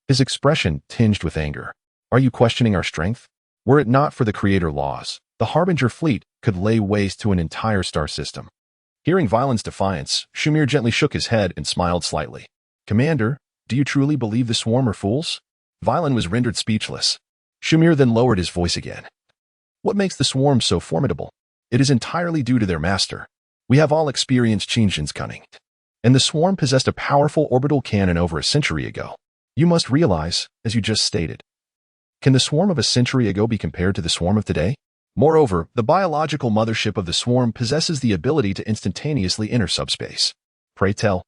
[SPEAKER 1] his expression tinged with anger. "Are you questioning our strength? Were it not for the creator laws, the Harbinger fleet could lay waste to an entire star system." Hearing Vylon's defiance, Shumir gently shook his head and smiled slightly. "Commander, do you truly believe the swarm are fools?" Vylon was rendered speechless. Shumir then lowered his voice again. "What makes the swarm so formidable? It is entirely due to their master. We have all experienced Qin Jin's cunning, and the swarm possessed a powerful orbital cannon over a century ago. You must realize, as you just stated, can the swarm of a century ago be compared to the swarm of today? Moreover, the biological mothership of the swarm possesses the ability to instantaneously enter subspace. Pray tell,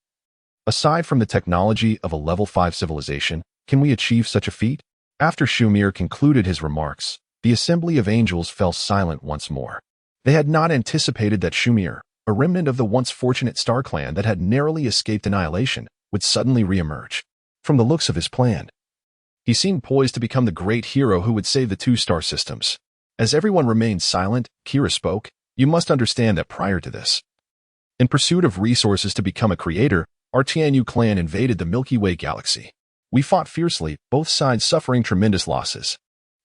[SPEAKER 1] aside from the technology of a level 5 civilization, can we achieve such a feat? After Shumir concluded his remarks, the assembly of angels fell silent once more. They had not anticipated that Shumir, a remnant of the once fortunate star clan that had narrowly escaped annihilation, would suddenly reemerge. From the looks of his plan, he seemed poised to become the great hero who would save the two star systems. As everyone remained silent, Kira spoke, "You must understand that prior to this, in pursuit of resources to become a creator, our Tianyu clan invaded the Milky Way galaxy. We fought fiercely, both sides suffering tremendous losses.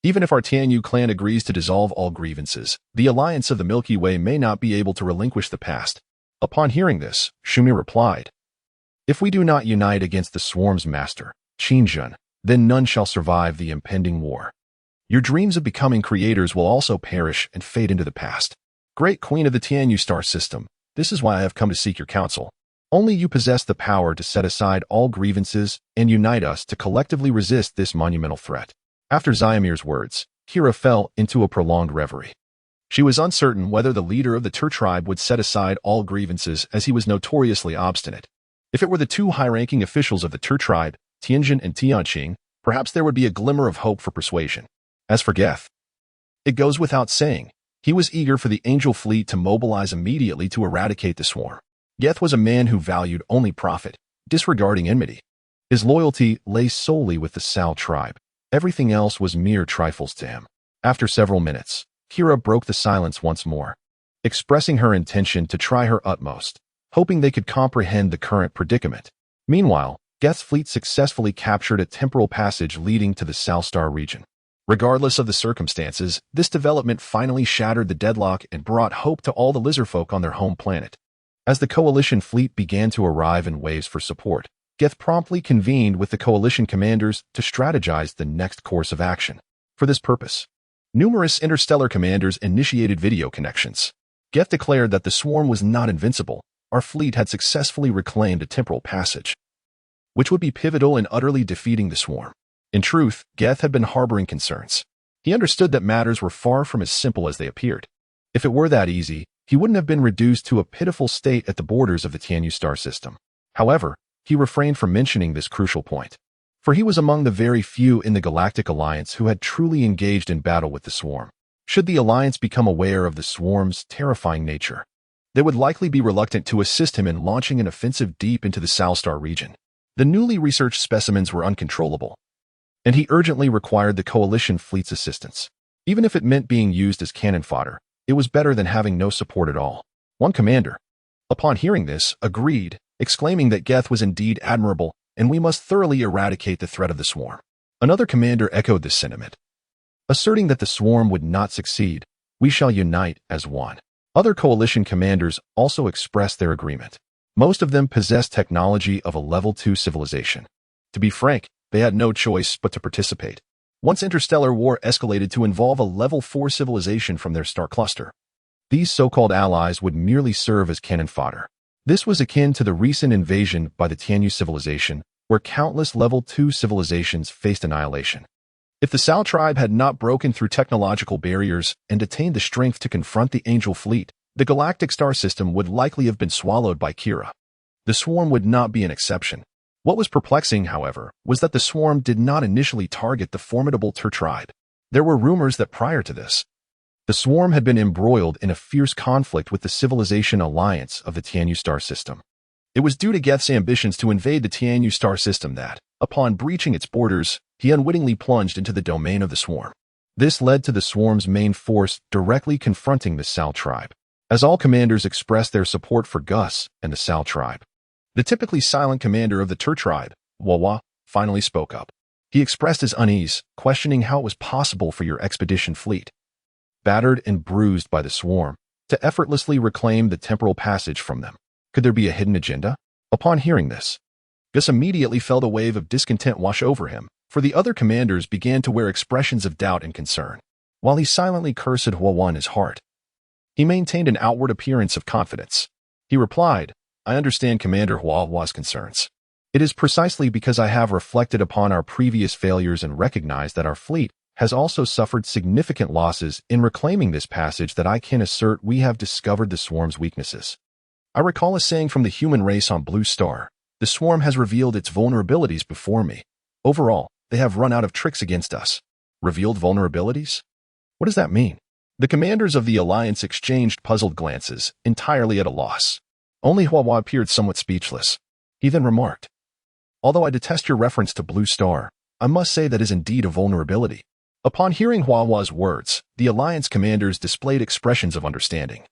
[SPEAKER 1] Even if our Tianyu clan agrees to dissolve all grievances, the alliance of the Milky Way may not be able to relinquish the past." Upon hearing this, Shumir replied, "If we do not unite against the swarm's master, Qinjun, then none shall survive the impending war. Your dreams of becoming creators will also perish and fade into the past. Great Queen of the Tianyu star system, this is why I have come to seek your counsel. Only you possess the power to set aside all grievances and unite us to collectively resist this monumental threat." After Xiamir's words, Kira fell into a prolonged reverie. She was uncertain whether the leader of the Tur tribe would set aside all grievances, as he was notoriously obstinate. If it were the two high-ranking officials of the Tur tribe, Tianjin and Tianqing, perhaps there would be a glimmer of hope for persuasion. As for Geth, it goes without saying, he was eager for the angel fleet to mobilize immediately to eradicate the swarm. Geth was a man who valued only profit, disregarding enmity. His loyalty lay solely with the Sao tribe. Everything else was mere trifles to him. After several minutes, Kira broke the silence once more, expressing her intention to try her utmost, hoping they could comprehend the current predicament. Meanwhile, Geth's fleet successfully captured a temporal passage leading to the South Star region. Regardless of the circumstances, this development finally shattered the deadlock and brought hope to all the lizardfolk on their home planet. As the Coalition fleet began to arrive in waves for support, Geth promptly convened with the Coalition commanders to strategize the next course of action. For this purpose, numerous Interstellar commanders initiated video connections. Geth declared that the swarm was not invincible. Our fleet had successfully reclaimed a temporal passage, which would be pivotal in utterly defeating the swarm. In truth, Geth had been harboring concerns. He understood that matters were far from as simple as they appeared. If it were that easy, he wouldn't have been reduced to a pitiful state at the borders of the Tianyu star system. However, he refrained from mentioning this crucial point, for he was among the very few in the Galactic Alliance who had truly engaged in battle with the swarm. Should the Alliance become aware of the swarm's terrifying nature, they would likely be reluctant to assist him in launching an offensive deep into the South Star region. The newly researched specimens were uncontrollable, and he urgently required the Coalition fleet's assistance. Even if it meant being used as cannon fodder, it was better than having no support at all. One commander, upon hearing this, agreed, exclaiming that Geth was indeed admirable, and we must thoroughly eradicate the threat of the swarm. Another commander echoed this sentiment, asserting that the swarm would not succeed. We shall unite as one. Other Coalition commanders also expressed their agreement. Most of them possessed technology of a level 2 civilization. To be frank, they had no choice but to participate. Once interstellar war escalated to involve a level 4 civilization from their star cluster, these so-called allies would merely serve as cannon fodder. This was akin to the recent invasion by the Tianyu civilization, where countless level 2 civilizations faced annihilation. If the Sao tribe had not broken through technological barriers and attained the strength to confront the Angel fleet, the Galactic star system would likely have been swallowed by Kira. The swarm would not be an exception. What was perplexing, however, was that the swarm did not initially target the formidable Tur tribe. There were rumors that prior to this, the swarm had been embroiled in a fierce conflict with the civilization alliance of the Tianyu star system. It was due to Geth's ambitions to invade the Tianyu star system that, upon breaching its borders, he unwittingly plunged into the domain of the swarm. This led to the swarm's main force directly confronting the Sao tribe. As all commanders expressed their support for Gus and the Sao tribe, the typically silent commander of the Tur tribe, Wawa, finally spoke up. He expressed his unease, questioning how it was possible for your expedition fleet, battered and bruised by the swarm, to effortlessly reclaim the temporal passage from them. Could there be a hidden agenda? Upon hearing this, Gus immediately felt a wave of discontent wash over him, for the other commanders began to wear expressions of doubt and concern. While he silently cursed Wawa in his heart, he maintained an outward appearance of confidence. He replied, "I understand Commander Wawa's concerns. It is precisely because I have reflected upon our previous failures and recognized that our fleet has also suffered significant losses in reclaiming this passage that I can assert we have discovered the swarm's weaknesses. I recall a saying from the human race on Blue Star. The swarm has revealed its vulnerabilities before me. Overall, they have run out of tricks against us. Revealed vulnerabilities? What does that mean? The commanders of the Alliance exchanged puzzled glances, entirely at a loss. Only Hua appeared somewhat speechless. He then remarked, "Although I detest your reference to Blue Star, I must say that is indeed a vulnerability." Upon hearing Hua's words, the Alliance commanders displayed expressions of understanding.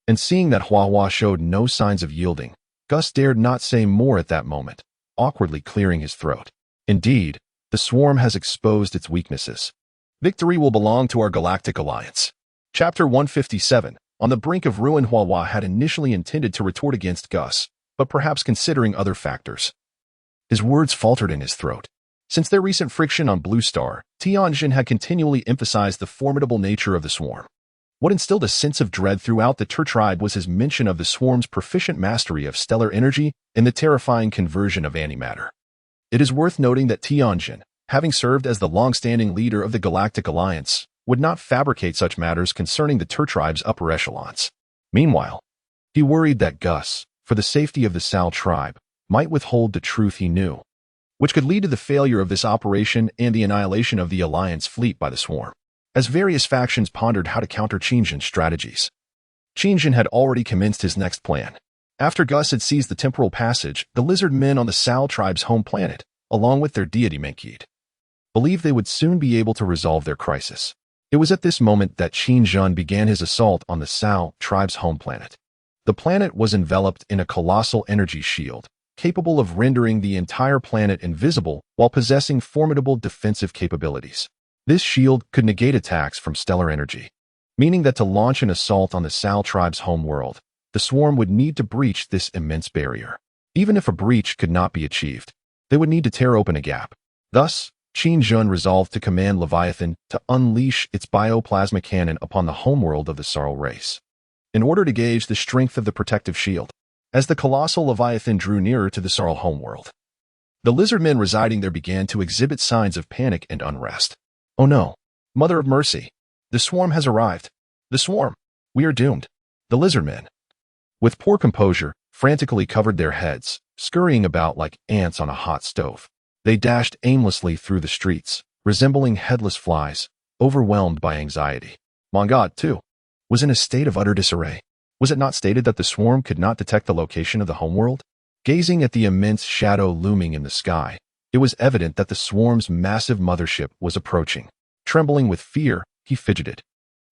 [SPEAKER 1] And seeing that Hua showed no signs of yielding, Gus dared not say more at that moment, awkwardly clearing his throat. Indeed, the swarm has exposed its weaknesses. Victory will belong to our Galactic Alliance. Chapter 157. On the brink of ruin, Hua had initially intended to retort against Gus, but perhaps considering other factors. His words faltered in his throat. Since their recent friction on Blue Star, Tianjin had continually emphasized the formidable nature of the swarm. What instilled a sense of dread throughout the Tur tribe was his mention of the swarm's proficient mastery of stellar energy and the terrifying conversion of antimatter. It is worth noting that Tianjin, having served as the long-standing leader of the Galactic Alliance, would not fabricate such matters concerning the Tur tribe's upper echelons. Meanwhile, he worried that Gus, for the safety of the Sal tribe, might withhold the truth he knew, which could lead to the failure of this operation and the annihilation of the Alliance fleet by the swarm. As various factions pondered how to counter Tianjin's strategies, Tianjin had already commenced his next plan. After Gus had seized the temporal passage, the lizard men on the Sal tribe's home planet, along with their deity manhwaedit, believed they would soon be able to resolve their crisis. It was at this moment that Tianjin began his assault on the Sal tribe's home planet. The planet was enveloped in a colossal energy shield, capable of rendering the entire planet invisible while possessing formidable defensive capabilities. This shield could negate attacks from stellar energy, meaning that to launch an assault on the Sal tribe's home world, the swarm would need to breach this immense barrier. Even if a breach could not be achieved, they would need to tear open a gap. Thus, Tianjin resolved to command Leviathan to unleash its bioplasma cannon upon the homeworld of the Sarl race, in order to gauge the strength of the protective shield. As the colossal Leviathan drew nearer to the Sarl homeworld, the lizard men residing there began to exhibit signs of panic and unrest. "Oh no, Mother of Mercy! The swarm has arrived! The swarm! We are doomed!" The lizard men, with poor composure, frantically covered their heads, scurrying about like ants on a hot stove. They dashed aimlessly through the streets, resembling headless flies, overwhelmed by anxiety. Manga, too, was in a state of utter disarray. Was it not stated that the swarm could not detect the location of the homeworld? Gazing at the immense shadow looming in the sky, it was evident that the swarm's massive mothership was approaching. Trembling with fear, he fidgeted,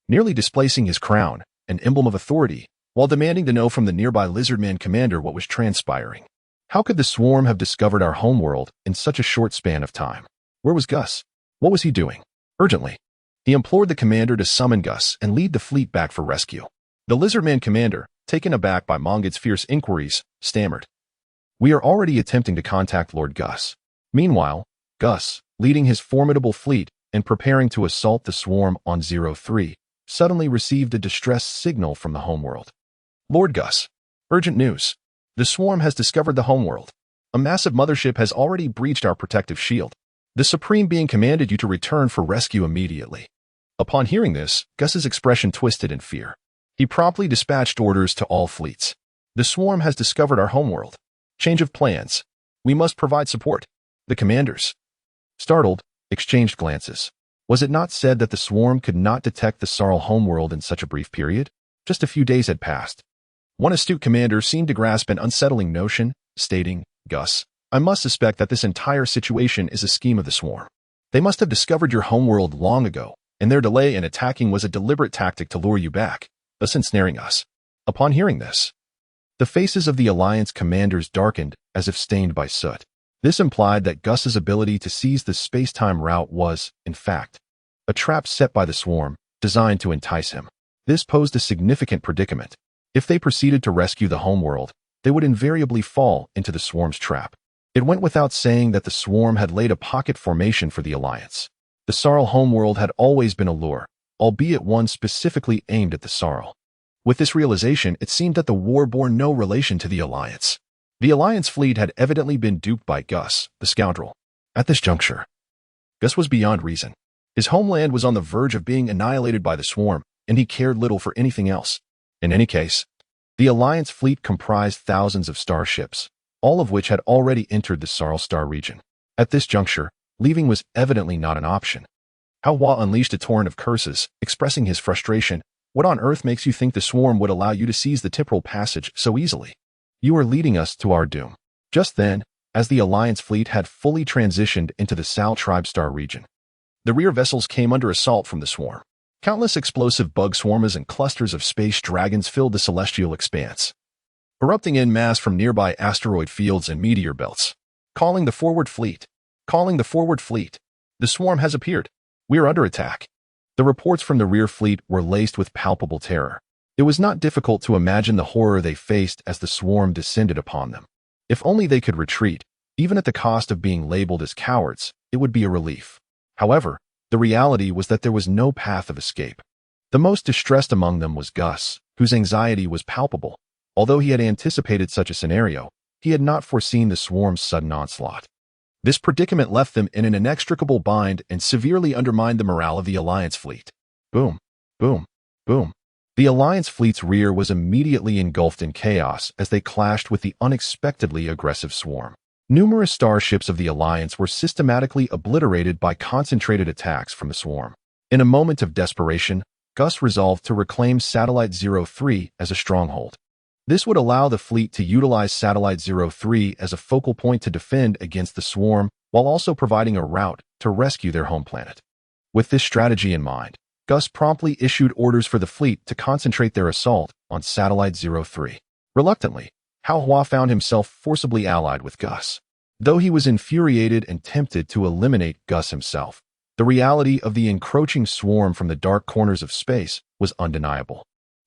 [SPEAKER 1] nearly displacing his crown, an emblem of authority, while demanding to know from the nearby lizardman commander what was transpiring. How could the swarm have discovered our homeworld in such a short span of time? Where was Gus? What was he doing? Urgently, he implored the commander to summon Gus and lead the fleet back for rescue. The lizardman commander, taken aback by Manga's fierce inquiries, stammered, "We are already attempting to contact Lord Gus." Meanwhile, Gus, leading his formidable fleet and preparing to assault the swarm on 03, suddenly received a distress signal from the homeworld. "Lord Gus, urgent news. The swarm has discovered the homeworld. A massive mothership has already breached our protective shield. The Supreme Being commanded you to return for rescue immediately." Upon hearing this, Gus's expression twisted in fear. He promptly dispatched orders to all fleets. "The swarm has discovered our homeworld. Change of plans. We must provide support." The commanders, startled, exchanged glances. Was it not said that the swarm could not detect the Sarl homeworld in such a brief period? Just a few days had passed. One astute commander seemed to grasp an unsettling notion, stating, "Gus, I must suspect that this entire situation is a scheme of the swarm. They must have discovered your homeworld long ago, and their delay in attacking was a deliberate tactic to lure you back, thus ensnaring us." Upon hearing this, the faces of the Alliance commanders darkened as if stained by soot. This implied that Gus's ability to seize the space-time route was, in fact, a trap set by the swarm, designed to entice him. This posed a significant predicament. If they proceeded to rescue the homeworld, they would invariably fall into the swarm's trap. It went without saying that the swarm had laid a pocket formation for the Alliance. The Sarl homeworld had always been a lure, albeit one specifically aimed at the Sarl. With this realization, it seemed that the war bore no relation to the Alliance. The Alliance fleet had evidently been duped by Gus, the scoundrel. At this juncture, Gus was beyond reason. His homeland was on the verge of being annihilated by the swarm, and he cared little for anything else. In any case, the Alliance fleet comprised thousands of starships, all of which had already entered the Sarl Star region. At this juncture, leaving was evidently not an option. Hwa unleashed a torrent of curses, expressing his frustration. What on earth makes you think the swarm would allow you to seize the temporal passage so easily? You are leading us to our doom. Just then, as the Alliance fleet had fully transitioned into the Sal Tribe Star region, the rear vessels came under assault from the swarm. Countless explosive bug swarms and clusters of space dragons filled the celestial expanse, erupting en masse from nearby asteroid fields and meteor belts. Calling the forward fleet. Calling the forward fleet. The swarm has appeared. We are under attack. The reports from the rear fleet were laced with palpable terror. It was not difficult to imagine the horror they faced as the swarm descended upon them. If only they could retreat, even at the cost of being labeled as cowards, it would be a relief. However, the reality was that there was no path of escape. The most distressed among them was Gus, whose anxiety was palpable. Although he had anticipated such a scenario, he had not foreseen the swarm's sudden onslaught. This predicament left them in an inextricable bind and severely undermined the morale of the Alliance fleet. Boom, boom, boom. The Alliance fleet's rear was immediately engulfed in chaos as they clashed with the unexpectedly aggressive swarm. Numerous starships of the Alliance were systematically obliterated by concentrated attacks from the swarm. In a moment of desperation, Gus resolved to reclaim Satellite 03 as a stronghold. This would allow the fleet to utilize Satellite 03 as a focal point to defend against the swarm while also providing a route to rescue their home planet. With this strategy in mind, Gus promptly issued orders for the fleet to concentrate their assault on Satellite 03. Reluctantly, Hwa found himself forcibly allied with Gus. Though he was infuriated and tempted to eliminate Gus himself, the reality of the encroaching swarm from the dark corners of space was undeniable.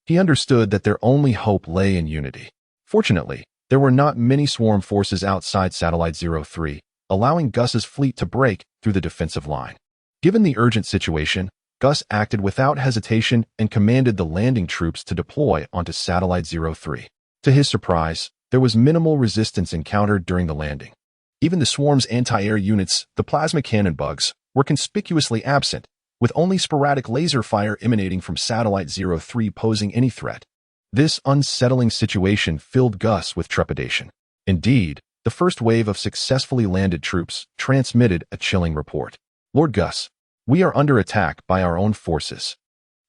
[SPEAKER 1] He understood that their only hope lay in unity. Fortunately, there were not many swarm forces outside Satellite 03, allowing Gus's fleet to break through the defensive line. Given the urgent situation, Gus acted without hesitation and commanded the landing troops to deploy onto Satellite 03. To his surprise, there was minimal resistance encountered during the landing. Even the swarm's anti-air units, the plasma cannon bugs, were conspicuously absent, with only sporadic laser fire emanating from Satellite 03 posing any threat. This unsettling situation filled Gus with trepidation. Indeed, the first wave of successfully landed troops transmitted a chilling report. Lord Gus, we are under attack by our own forces.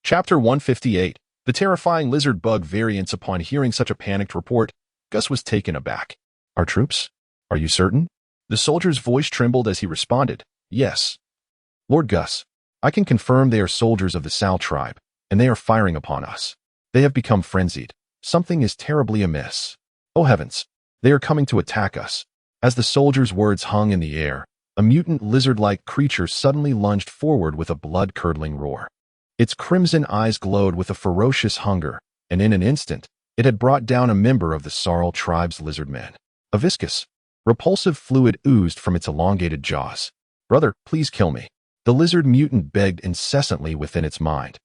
[SPEAKER 1] Chapter 158. The terrifying lizard bug variants. Upon hearing such a panicked report, Gus was taken aback. Our troops? Are you certain? The soldier's voice trembled as he responded, Yes. Lord Gus, I can confirm they are soldiers of the Sal tribe, and they are firing upon us. They have become frenzied. Something is terribly amiss. Oh heavens, they are coming to attack us. As the soldier's words hung in the air, a mutant lizard-like creature suddenly lunged forward with a blood-curdling roar. Its crimson eyes glowed with a ferocious hunger, and in an instant, it had brought down a member of the Sarl tribe's lizardmen. A viscous, repulsive fluid oozed from its elongated jaws. Brother, please kill me. The lizard mutant begged incessantly within its mind,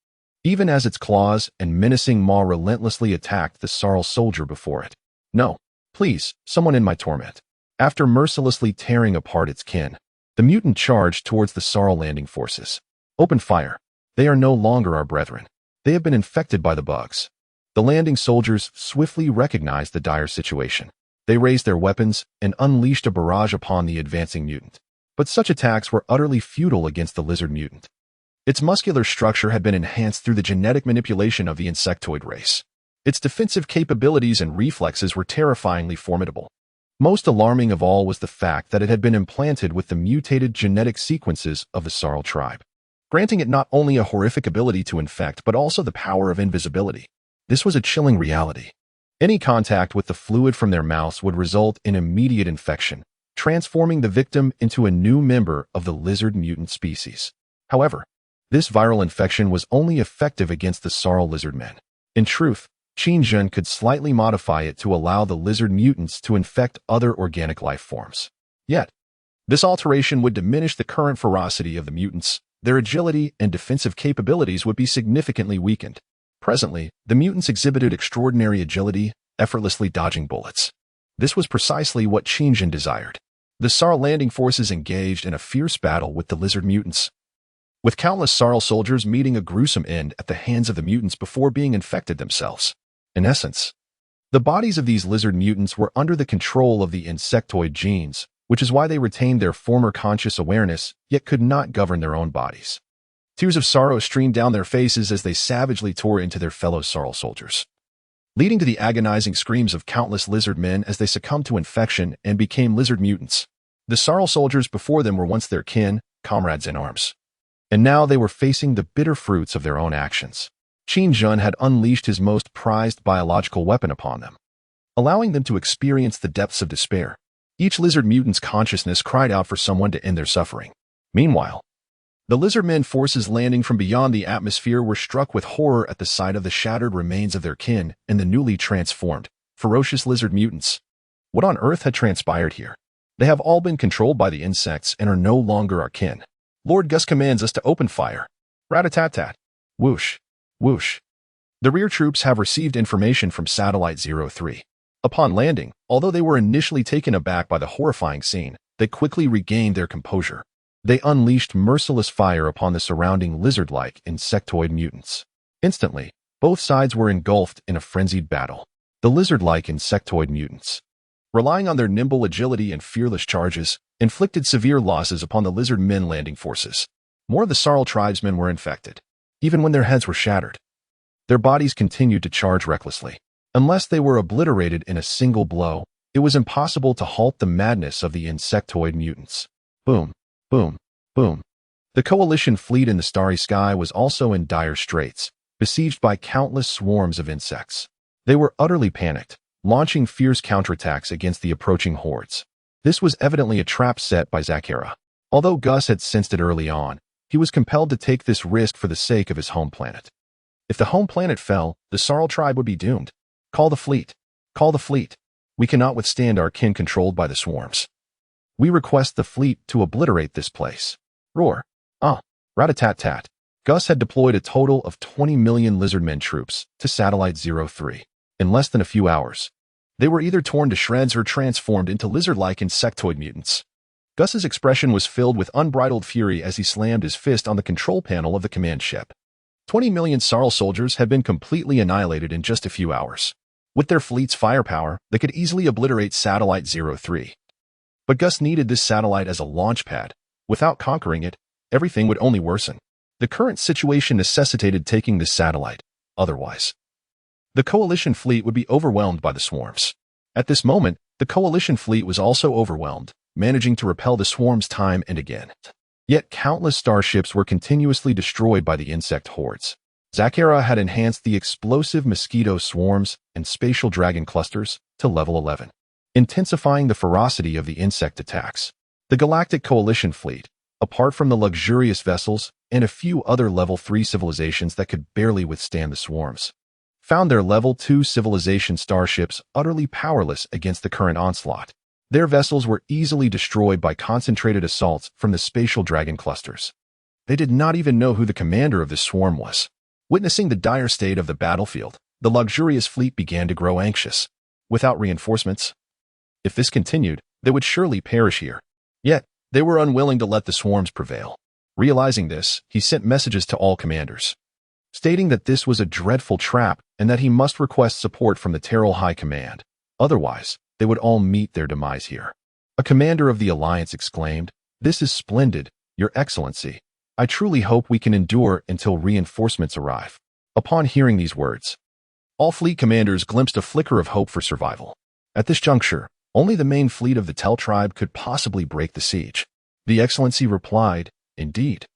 [SPEAKER 1] even as its claws and menacing maw relentlessly attacked the Sarl soldier before it. No, please, someone in my torment. After mercilessly tearing apart its kin, the mutant charged towards the Sarl landing forces. Open fire. They are no longer our brethren. They have been infected by the bugs. The landing soldiers swiftly recognized the dire situation. They raised their weapons and unleashed a barrage upon the advancing mutant. But such attacks were utterly futile against the lizard mutant. Its muscular structure had been enhanced through the genetic manipulation of the insectoid race. Its defensive capabilities and reflexes were terrifyingly formidable. Most alarming of all was the fact that it had been implanted with the mutated genetic sequences of the Sarl tribe, granting it not only a horrific ability to infect but also the power of invisibility. This was a chilling reality. Any contact with the fluid from their mouths would result in immediate infection, transforming the victim into a new member of the lizard mutant species. However, this viral infection was only effective against the Sarl lizardmen. In truth, Qinzhen could slightly modify it to allow the lizard mutants to infect other organic life forms. Yet, this alteration would diminish the current ferocity of the mutants. Their agility and defensive capabilities would be significantly weakened. Presently, the mutants exhibited extraordinary agility, effortlessly dodging bullets. This was precisely what Qingjin desired. The Sarl landing forces engaged in a fierce battle with the lizard mutants, with countless Sarl soldiers meeting a gruesome end at the hands of the mutants before being infected themselves. In essence, the bodies of these lizard mutants were under the control of the insectoid genes, which is why they retained their former conscious awareness, yet could not govern their own bodies. Tears of sorrow streamed down their faces as they savagely tore into their fellow Sarl soldiers, leading to the agonizing screams of countless lizard men as they succumbed to infection and became lizard mutants. The Sarl soldiers before them were once their kin, comrades in arms, and now they were facing the bitter fruits of their own actions. Qingjin had unleashed his most prized biological weapon upon them, allowing them to experience the depths of despair. Each lizard mutant's consciousness cried out for someone to end their suffering. Meanwhile, the lizardmen forces landing from beyond the atmosphere were struck with horror at the sight of the shattered remains of their kin and the newly transformed, ferocious lizard mutants. What on earth had transpired here? They have all been controlled by the insects and are no longer our kin. Lord Gus commands us to open fire. Rat-a-tat-tat. Whoosh. Whoosh. The rear troops have received information from Satellite 03. Upon landing, although they were initially taken aback by the horrifying scene, they quickly regained their composure. They unleashed merciless fire upon the surrounding lizard-like insectoid mutants. Instantly, both sides were engulfed in a frenzied battle. The lizard-like insectoid mutants, relying on their nimble agility and fearless charges, inflicted severe losses upon the lizard men landing forces. More of the Sarl tribesmen were infected. Even when their heads were shattered, their bodies continued to charge recklessly. Unless they were obliterated in a single blow, it was impossible to halt the madness of the insectoid mutants. Boom. Boom, boom. The coalition fleet in the starry sky was also in dire straits, besieged by countless swarms of insects. They were utterly panicked, launching fierce counterattacks against the approaching hordes. This was evidently a trap set by Zakera. Although Gus had sensed it early on, he was compelled to take this risk for the sake of his home planet. If the home planet fell, the Sarl tribe would be doomed. Call the fleet. Call the fleet. We cannot withstand our kin controlled by the swarms. We request the fleet to obliterate this place. Roar. Rat-a-tat-tat. Gus had deployed a total of 20 million lizardmen troops to Satellite 03. In less than a few hours, they were either torn to shreds or transformed into lizard-like insectoid mutants. Gus's expression was filled with unbridled fury as he slammed his fist on the control panel of the command ship. 20 million Sarl soldiers had been completely annihilated in just a few hours. With their fleet's firepower, they could easily obliterate Satellite 03. But Gus needed this satellite as a launch pad. Without conquering it, everything would only worsen. The current situation necessitated taking this satellite. Otherwise, the coalition fleet would be overwhelmed by the swarms. At this moment, the coalition fleet was also overwhelmed, managing to repel the swarms time and again. Yet countless starships were continuously destroyed by the insect hordes. Zakera had enhanced the explosive mosquito swarms and spatial dragon clusters to level 11. Intensifying the ferocity of the insect attacks. The Galactic Coalition fleet, apart from the luxurious vessels and a few other level 3 civilizations that could barely withstand the swarms, found their level 2 civilization starships utterly powerless against the current onslaught. Their vessels were easily destroyed by concentrated assaults from the spatial dragon clusters. They did not even know who the commander of this swarm was. Witnessing the dire state of the battlefield, the luxurious fleet began to grow anxious. Without reinforcements, if this continued, they would surely perish here. Yet, they were unwilling to let the swarms prevail. Realizing this, he sent messages to all commanders, stating that this was a dreadful trap and that he must request support from the Terral High Command. Otherwise, they would all meet their demise here. A commander of the Alliance exclaimed, "This is splendid, Your Excellency. I truly hope we can endure until reinforcements arrive." Upon hearing these words, all fleet commanders glimpsed a flicker of hope for survival. At this juncture, only the main fleet of the Tell tribe could possibly break the siege. The Excellency replied, "Indeed.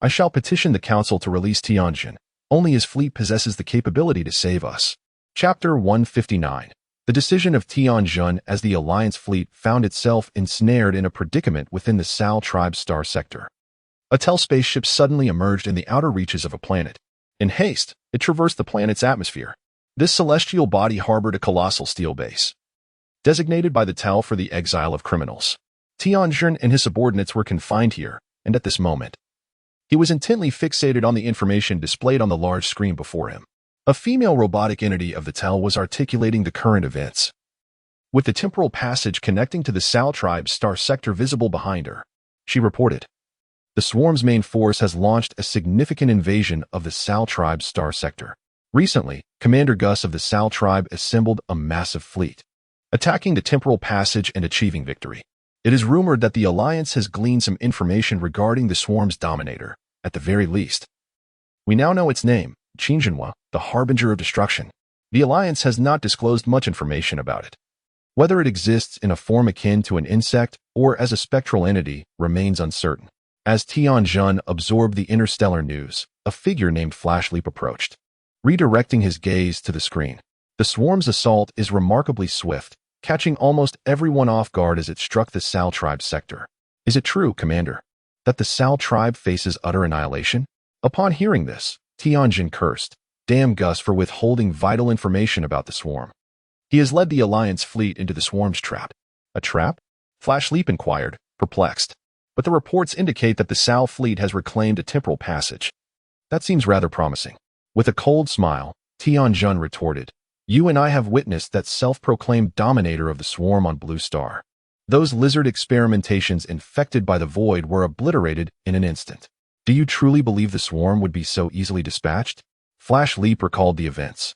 [SPEAKER 1] I shall petition the Council to release Tianjin. Only his fleet possesses the capability to save us." Chapter 159. The decision of Tianjin as the Alliance fleet found itself ensnared in a predicament within the Sal tribe's star sector. A Tell spaceship suddenly emerged in the outer reaches of a planet. In haste, it traversed the planet's atmosphere. This celestial body harbored a colossal steel base, designated by the Tell for the exile of criminals. Tianjin and his subordinates were confined here, and at this moment, he was intently fixated on the information displayed on the large screen before him. A female robotic entity of the Tell was articulating the current events. with the temporal passage connecting to the Sal tribe star sector visible behind her. She reported, "The swarm's main force has launched a significant invasion of the Sal tribe star sector. Recently, Commander Gus of the Sal tribe assembled a massive fleet, attacking the temporal passage and achieving victory. It is rumored that the Alliance has gleaned some information regarding the swarm's dominator, at the very least. We now know its name, Qinzhenhua, the Harbinger of Destruction. The Alliance has not disclosed much information about it. Whether it exists in a form akin to an insect or as a spectral entity remains uncertain." As Tianjun absorbed the interstellar news, a figure named Flashleap approached, redirecting his gaze to the screen. The swarm's assault is remarkably swift, catching almost everyone off guard as it struck the Sal tribe sector. "Is it true, Commander, that the Sal tribe faces utter annihilation?" Upon hearing this, Tianjin cursed, "Damn Gus for withholding vital information about the swarm. He has led the Alliance fleet into the swarm's trap." "A trap?" Flashleap inquired, perplexed. "But the reports indicate that the Sal fleet has reclaimed a temporal passage. That seems rather promising." With a cold smile, Tianjun retorted, "You and I have witnessed that self-proclaimed dominator of the swarm on Blue Star. Those lizard experimentations infected by the void were obliterated in an instant. Do you truly believe the swarm would be so easily dispatched?" Flashleap recalled the events,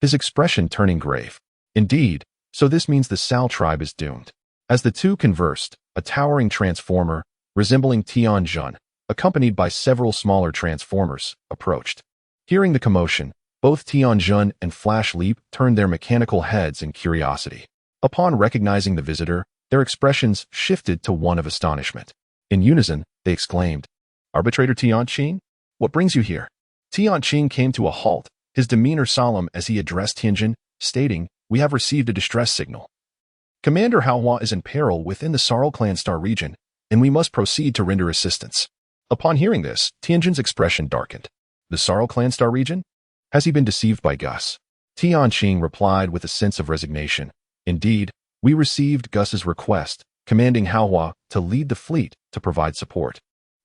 [SPEAKER 1] his expression turning grave. "Indeed, so this means the Sal tribe is doomed." As the two conversed, a towering transformer, resembling Tianjun, accompanied by several smaller transformers, approached. Hearing the commotion, both Tianjun and Flashleap turned their mechanical heads in curiosity. Upon recognizing the visitor, their expressions shifted to one of astonishment. In unison, they exclaimed, "Arbitrator Tianqing? What brings you here?" Tianqing came to a halt, his demeanor solemn as he addressed Tianjin, stating, "We have received a distress signal. Commander Haohua is in peril within the Sarl clan star region, and we must proceed to render assistance." Upon hearing this, Tianjin's expression darkened. "The Sarl clan star region? Has he been deceived by Gus?" Tianqing replied with a sense of resignation, "Indeed, we received Gus's request, commanding Haohua to lead the fleet to provide support.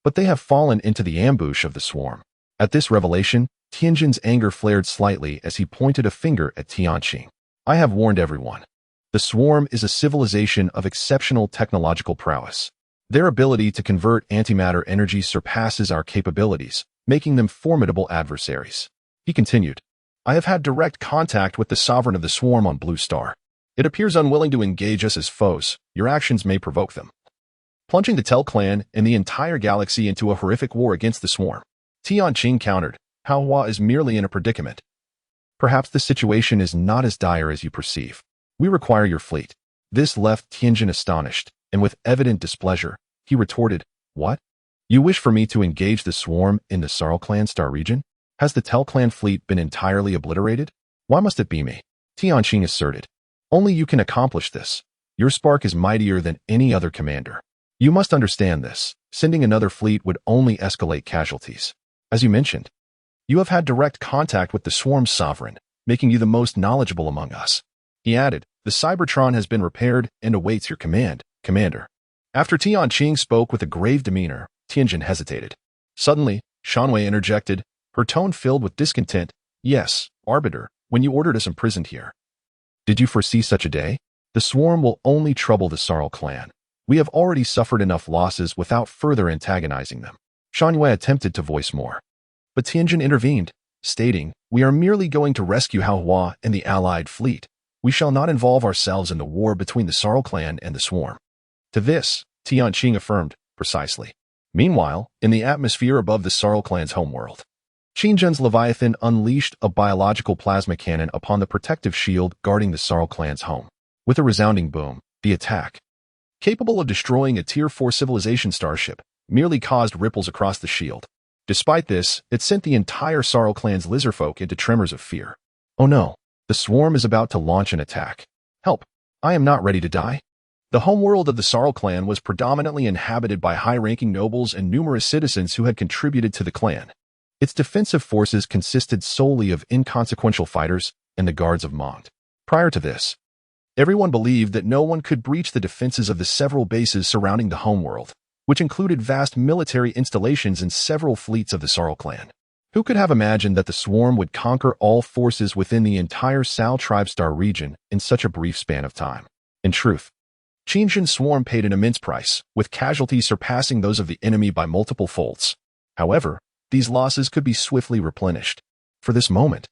[SPEAKER 1] But they have fallen into the ambush of the swarm." At this revelation, Tianjin's anger flared slightly as he pointed a finger at Tianqing. "I have warned everyone. The swarm is a civilization of exceptional technological prowess. Their ability to convert antimatter energy surpasses our capabilities, making them formidable adversaries." He continued, "I have had direct contact with the sovereign of the swarm on Blue Star. It appears unwilling to engage us as foes. Your actions may provoke them, plunging the Tel clan and the entire galaxy into a horrific war against the swarm." Tianqing countered, "Haohua is merely in a predicament. Perhaps the situation is not as dire as you perceive. We require your fleet." This left Tianjin astonished, and with evident displeasure, he retorted, "What? You wish for me to engage the swarm in the Sarl clan star region? Has the Tel clan fleet been entirely obliterated? Why must it be me?" Tianqing asserted, "Only you can accomplish this. Your spark is mightier than any other commander. You must understand this. Sending another fleet would only escalate casualties. As you mentioned, you have had direct contact with the swarm's sovereign, making you the most knowledgeable among us." He added, "The Cybertron has been repaired and awaits your command, Commander." After Tianqing spoke with a grave demeanor, Tianjin hesitated. Suddenly, Shanwei interjected, her tone filled with discontent. "Yes, Arbiter, when you ordered us imprisoned here. Did you foresee such a day? The swarm will only trouble the Sarl clan. We have already suffered enough losses without further antagonizing them." Shanwei attempted to voice more, but Tianjin intervened, stating, "We are merely going to rescue Haohua and the allied fleet. We shall not involve ourselves in the war between the Sarl clan and the swarm." To this, Tianqing affirmed, "Precisely." Meanwhile, in the atmosphere above the Sarl clan's homeworld, Qinzhen's Leviathan unleashed a biological plasma cannon upon the protective shield guarding the Sarl clan's home. With a resounding boom, the attack, capable of destroying a Tier 4 civilization starship, merely caused ripples across the shield. Despite this, it sent the entire Sarl clan's lizardfolk into tremors of fear. "Oh no, the swarm is about to launch an attack. Help, I am not ready to die." The homeworld of the Sarl clan was predominantly inhabited by high-ranking nobles and numerous citizens who had contributed to the clan. Its defensive forces consisted solely of inconsequential fighters and the guards of Mont. Prior to this, everyone believed that no one could breach the defenses of the several bases surrounding the homeworld, which included vast military installations and several fleets of the Sarl clan. Who could have imagined that the swarm would conquer all forces within the entire Sal tribe star region in such a brief span of time? In truth, Qingjin's swarm paid an immense price, with casualties surpassing those of the enemy by multiple folds. However, these losses could be swiftly replenished. For this moment,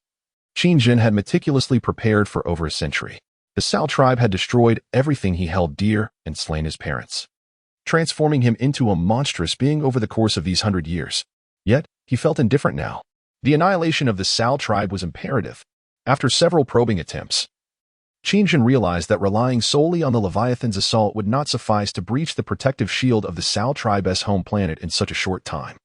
[SPEAKER 1] Qingjin had meticulously prepared for over a century. The Sao tribe had destroyed everything he held dear and slain his parents, transforming him into a monstrous being over the course of these 100 years. Yet, he felt indifferent now. The annihilation of the Sao tribe was imperative. After several probing attempts, Qingjin realized that relying solely on the Leviathan's assault would not suffice to breach the protective shield of the Sao tribe's home planet in such a short time.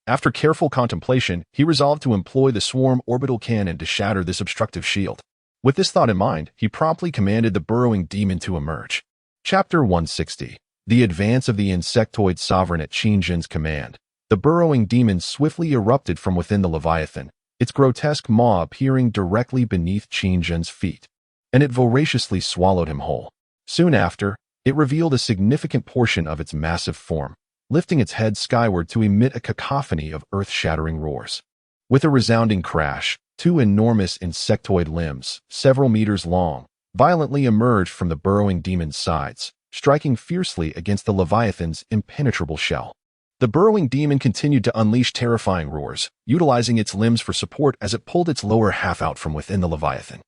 [SPEAKER 1] After careful contemplation, he resolved to employ the swarm orbital cannon to shatter this obstructive shield. With this thought in mind, he promptly commanded the burrowing demon to emerge. Chapter 160. The Advance of the Insectoid Sovereign at Qingjin's command. The burrowing demon swiftly erupted from within the Leviathan, its grotesque maw appearing directly beneath Qingjin's feet, and it voraciously swallowed him whole. Soon after, it revealed a significant portion of its massive form, lifting its head skyward to emit a cacophony of earth-shattering roars. With a resounding crash, two enormous insectoid limbs, several meters long, violently emerged from the burrowing demon's sides, striking fiercely against the Leviathan's impenetrable shell. The burrowing demon continued to unleash terrifying roars, utilizing its limbs for support as it pulled its lower half out from within the Leviathan.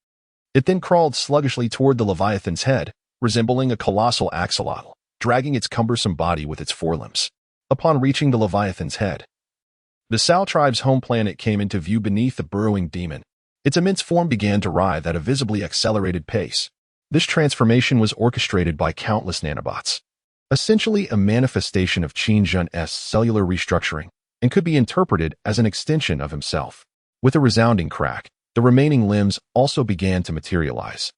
[SPEAKER 1] It then crawled sluggishly toward the Leviathan's head, resembling a colossal axolotl, dragging its cumbersome body with its forelimbs. Upon reaching the Leviathan's head, the Sao tribe's home planet came into view beneath the burrowing demon. Its immense form began to writhe at a visibly accelerated pace. This transformation was orchestrated by countless nanobots, essentially a manifestation of Qingjin's cellular restructuring, and could be interpreted as an extension of himself. With a resounding crack, the remaining limbs also began to materialize.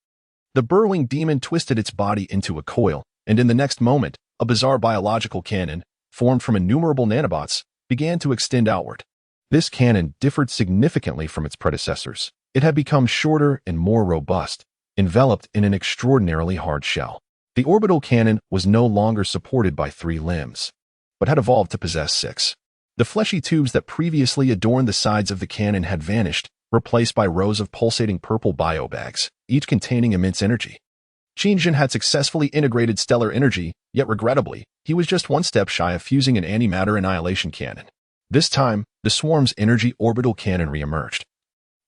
[SPEAKER 1] The burrowing demon twisted its body into a coil, and in the next moment, a bizarre biological cannon, formed from innumerable nanobots, began to extend outward. This cannon differed significantly from its predecessors. It had become shorter and more robust, enveloped in an extraordinarily hard shell. The orbital cannon was no longer supported by 3 limbs, but had evolved to possess 6. The fleshy tubes that previously adorned the sides of the cannon had vanished, replaced by rows of pulsating purple biobags, each containing immense energy. Qingjin had successfully integrated stellar energy, yet regrettably, he was just one step shy of fusing an antimatter annihilation cannon. This time, the swarm's energy orbital cannon re-emerged,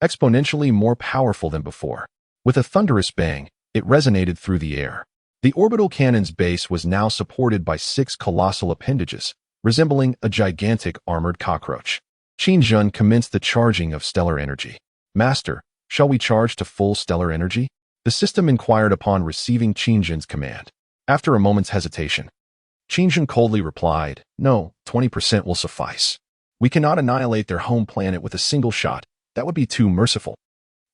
[SPEAKER 1] exponentially more powerful than before. With a thunderous bang, it resonated through the air. The orbital cannon's base was now supported by 6 colossal appendages, resembling a gigantic armored cockroach. Qingjin commenced the charging of stellar energy. Master, shall we charge to full stellar energy? The system inquired upon receiving Qingjin's command. After a moment's hesitation, Qingjin coldly replied, "No, 20% will suffice. We cannot annihilate their home planet with a single shot. That would be too merciful.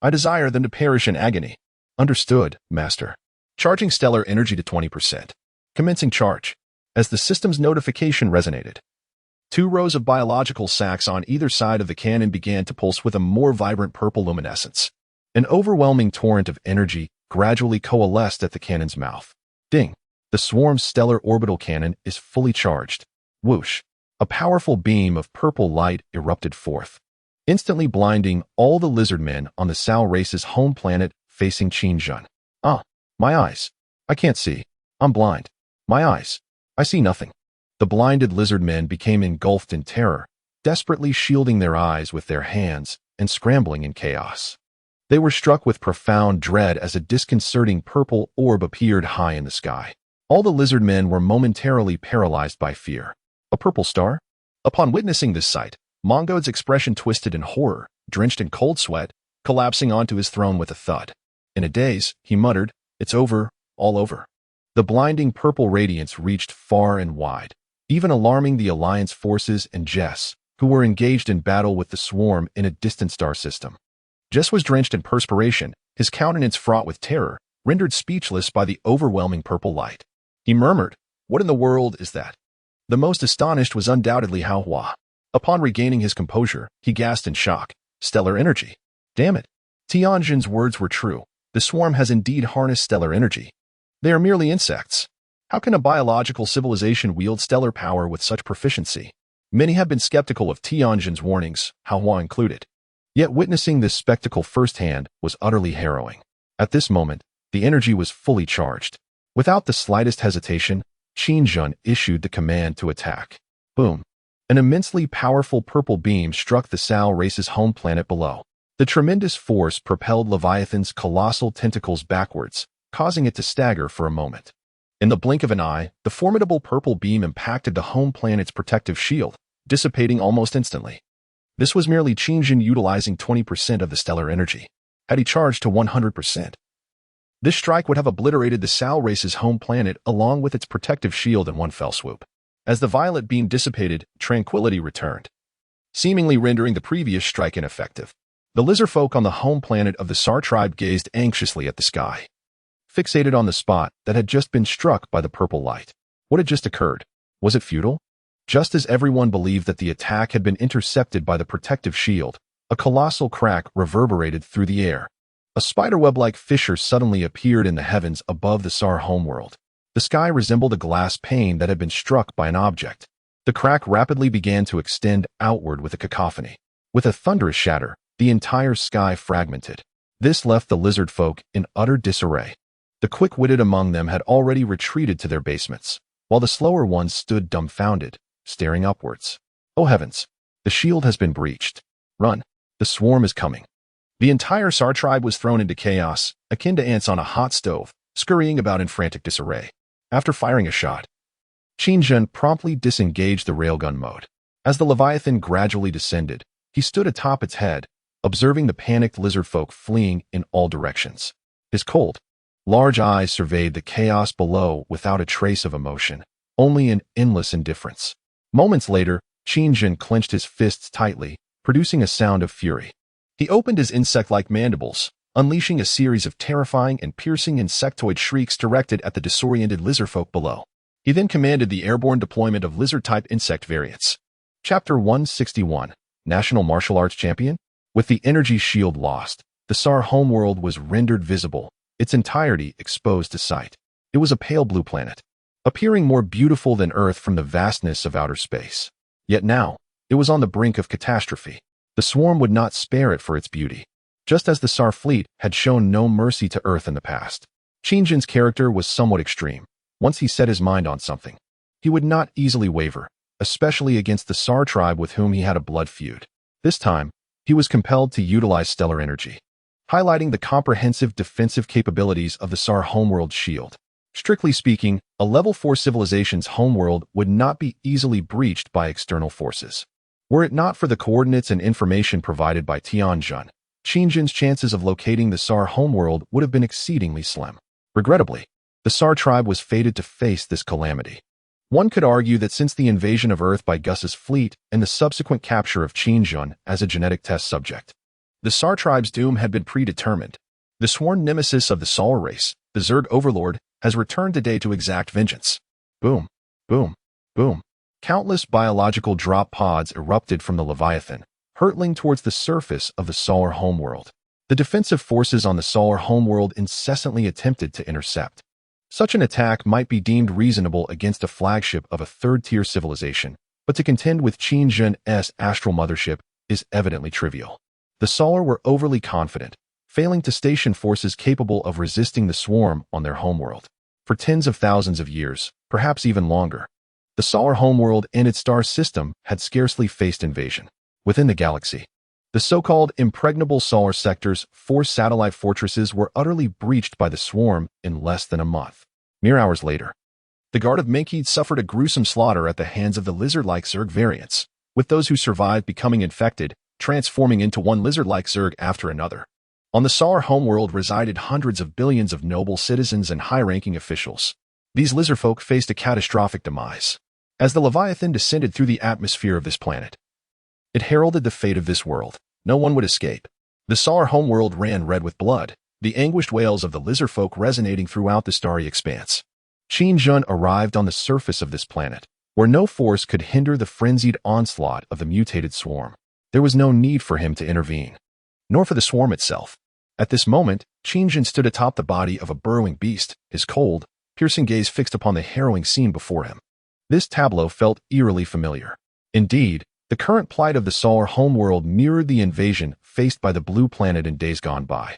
[SPEAKER 1] I desire them to perish in agony." "Understood, Master." Charging stellar energy to 20%. Commencing charge. As the system's notification resonated, 2 rows of biological sacs on either side of the cannon began to pulse with a more vibrant purple luminescence. An overwhelming torrent of energy gradually coalesced at the cannon's mouth. Ding! The swarm's stellar orbital cannon is fully charged. Whoosh! A powerful beam of purple light erupted forth, instantly blinding all the lizard men on the Sao race's home planet facing Qingjin. "Ah, my eyes. I can't see. I'm blind. My eyes. I see nothing." The blinded lizard men became engulfed in terror, desperately shielding their eyes with their hands and scrambling in chaos. They were struck with profound dread as a disconcerting purple orb appeared high in the sky. All the lizard men were momentarily paralyzed by fear. A purple star? Upon witnessing this sight, Mongo's expression twisted in horror, drenched in cold sweat, collapsing onto his throne with a thud. In a daze, he muttered, "It's over, all over." The blinding purple radiance reached far and wide, even alarming the Alliance forces and Jess, who were engaged in battle with the swarm in a distant star system. Jess was drenched in perspiration, his countenance fraught with terror, rendered speechless by the overwhelming purple light. He murmured, "What in the world is that?" The most astonished was undoubtedly manhwa. Upon regaining his composure, he gasped in shock. "Stellar energy. Damn it." Tianjin's words were true. The swarm has indeed harnessed stellar energy. They are merely insects. How can a biological civilization wield stellar power with such proficiency? Many have been skeptical of Tianjin's warnings, manhwa included. Yet witnessing this spectacle firsthand was utterly harrowing. At this moment, the energy was fully charged. Without the slightest hesitation, Qin issued the command to attack. Boom! An immensely powerful purple beam struck the Sal race's home planet below. The tremendous force propelled Leviathan's colossal tentacles backwards, causing it to stagger for a moment. In the blink of an eye, the formidable purple beam impacted the home planet's protective shield, dissipating almost instantly. This was merely Qin utilizing 20% of the stellar energy. Had he charged to 100%, this strike would have obliterated the Sal race's home planet along with its protective shield in one fell swoop. As the violet beam dissipated, tranquility returned, seemingly rendering the previous strike ineffective. The lizard folk on the home planet of the Sar tribe gazed anxiously at the sky, fixated on the spot that had just been struck by the purple light. What had just occurred? Was it futile? Just as everyone believed that the attack had been intercepted by the protective shield, a colossal crack reverberated through the air. A spiderweb-like fissure suddenly appeared in the heavens above the Sar homeworld. The sky resembled a glass pane that had been struck by an object. The crack rapidly began to extend outward with a cacophony. With a thunderous shatter, the entire sky fragmented. This left the lizard folk in utter disarray. The quick-witted among them had already retreated to their basements, while the slower ones stood dumbfounded, staring upwards. Oh heavens! The shield has been breached. Run! The swarm is coming. The entire Sar tribe was thrown into chaos, akin to ants on a hot stove, scurrying about in frantic disarray. After firing a shot, Qin promptly disengaged the railgun mode. As the Leviathan gradually descended, he stood atop its head, observing the panicked lizard folk fleeing in all directions. His cold, large eyes surveyed the chaos below without a trace of emotion, only an endless indifference. Moments later, Qin clenched his fists tightly, producing a sound of fury. He opened his insect-like mandibles, unleashing a series of terrifying and piercing insectoid shrieks directed at the disoriented lizardfolk below. He then commanded the airborne deployment of lizard-type insect variants. Chapter 161, National Martial Arts Champion? With the energy shield lost, the Sar homeworld was rendered visible, its entirety exposed to sight. It was a pale blue planet, appearing more beautiful than Earth from the vastness of outer space. Yet now, it was on the brink of catastrophe. The swarm would not spare it for its beauty. Just as the Sar fleet had shown no mercy to Earth in the past, Qin's character was somewhat extreme. Once he set his mind on something, he would not easily waver, especially against the Sar tribe with whom he had a blood feud. This time, he was compelled to utilize stellar energy, highlighting the comprehensive defensive capabilities of the Sar homeworld shield. Strictly speaking, a level 4 civilization's homeworld would not be easily breached by external forces. Were it not for the coordinates and information provided by Tianjun, Qin's chances of locating the Sar homeworld would have been exceedingly slim. Regrettably, the Sar tribe was fated to face this calamity. One could argue that since the invasion of Earth by Gus's fleet and the subsequent capture of Qinjun as a genetic test subject, the Sar tribe's doom had been predetermined. The sworn nemesis of the Sar race, the Zerg Overlord, has returned today to exact vengeance. Boom, boom, boom. Countless biological drop pods erupted from the Leviathan, hurtling towards the surface of the Sar homeworld. The defensive forces on the Sar homeworld incessantly attempted to intercept. Such an attack might be deemed reasonable against a flagship of a third-tier civilization, but to contend with Qin's astral mothership is evidently trivial. The Sar were overly confident, failing to station forces capable of resisting the swarm on their homeworld. For tens of thousands of years, perhaps even longer, the Sar homeworld and its star system had scarcely faced invasion. Within the galaxy, the so-called impregnable Sar sector's 4 satellite fortresses were utterly breached by the swarm in less than a month. Mere hours later, the Guard of Menkeed suffered a gruesome slaughter at the hands of the lizard-like Zerg variants, with those who survived becoming infected, transforming into one lizard-like Zerg after another. On the Sar homeworld resided hundreds of billions of noble citizens and high-ranking officials. These lizardfolk faced a catastrophic demise. As the Leviathan descended through the atmosphere of this planet, it heralded the fate of this world. No one would escape. The Sar homeworld ran red with blood, the anguished wails of the lizardfolk resonating throughout the starry expanse. Qin arrived on the surface of this planet, where no force could hinder the frenzied onslaught of the mutated swarm. There was no need for him to intervene, nor for the swarm itself. At this moment, Qin stood atop the body of a burrowing beast, his cold, piercing gaze fixed upon the harrowing scene before him. This tableau felt eerily familiar. Indeed, the current plight of the Sar homeworld mirrored the invasion faced by the blue planet in days gone by.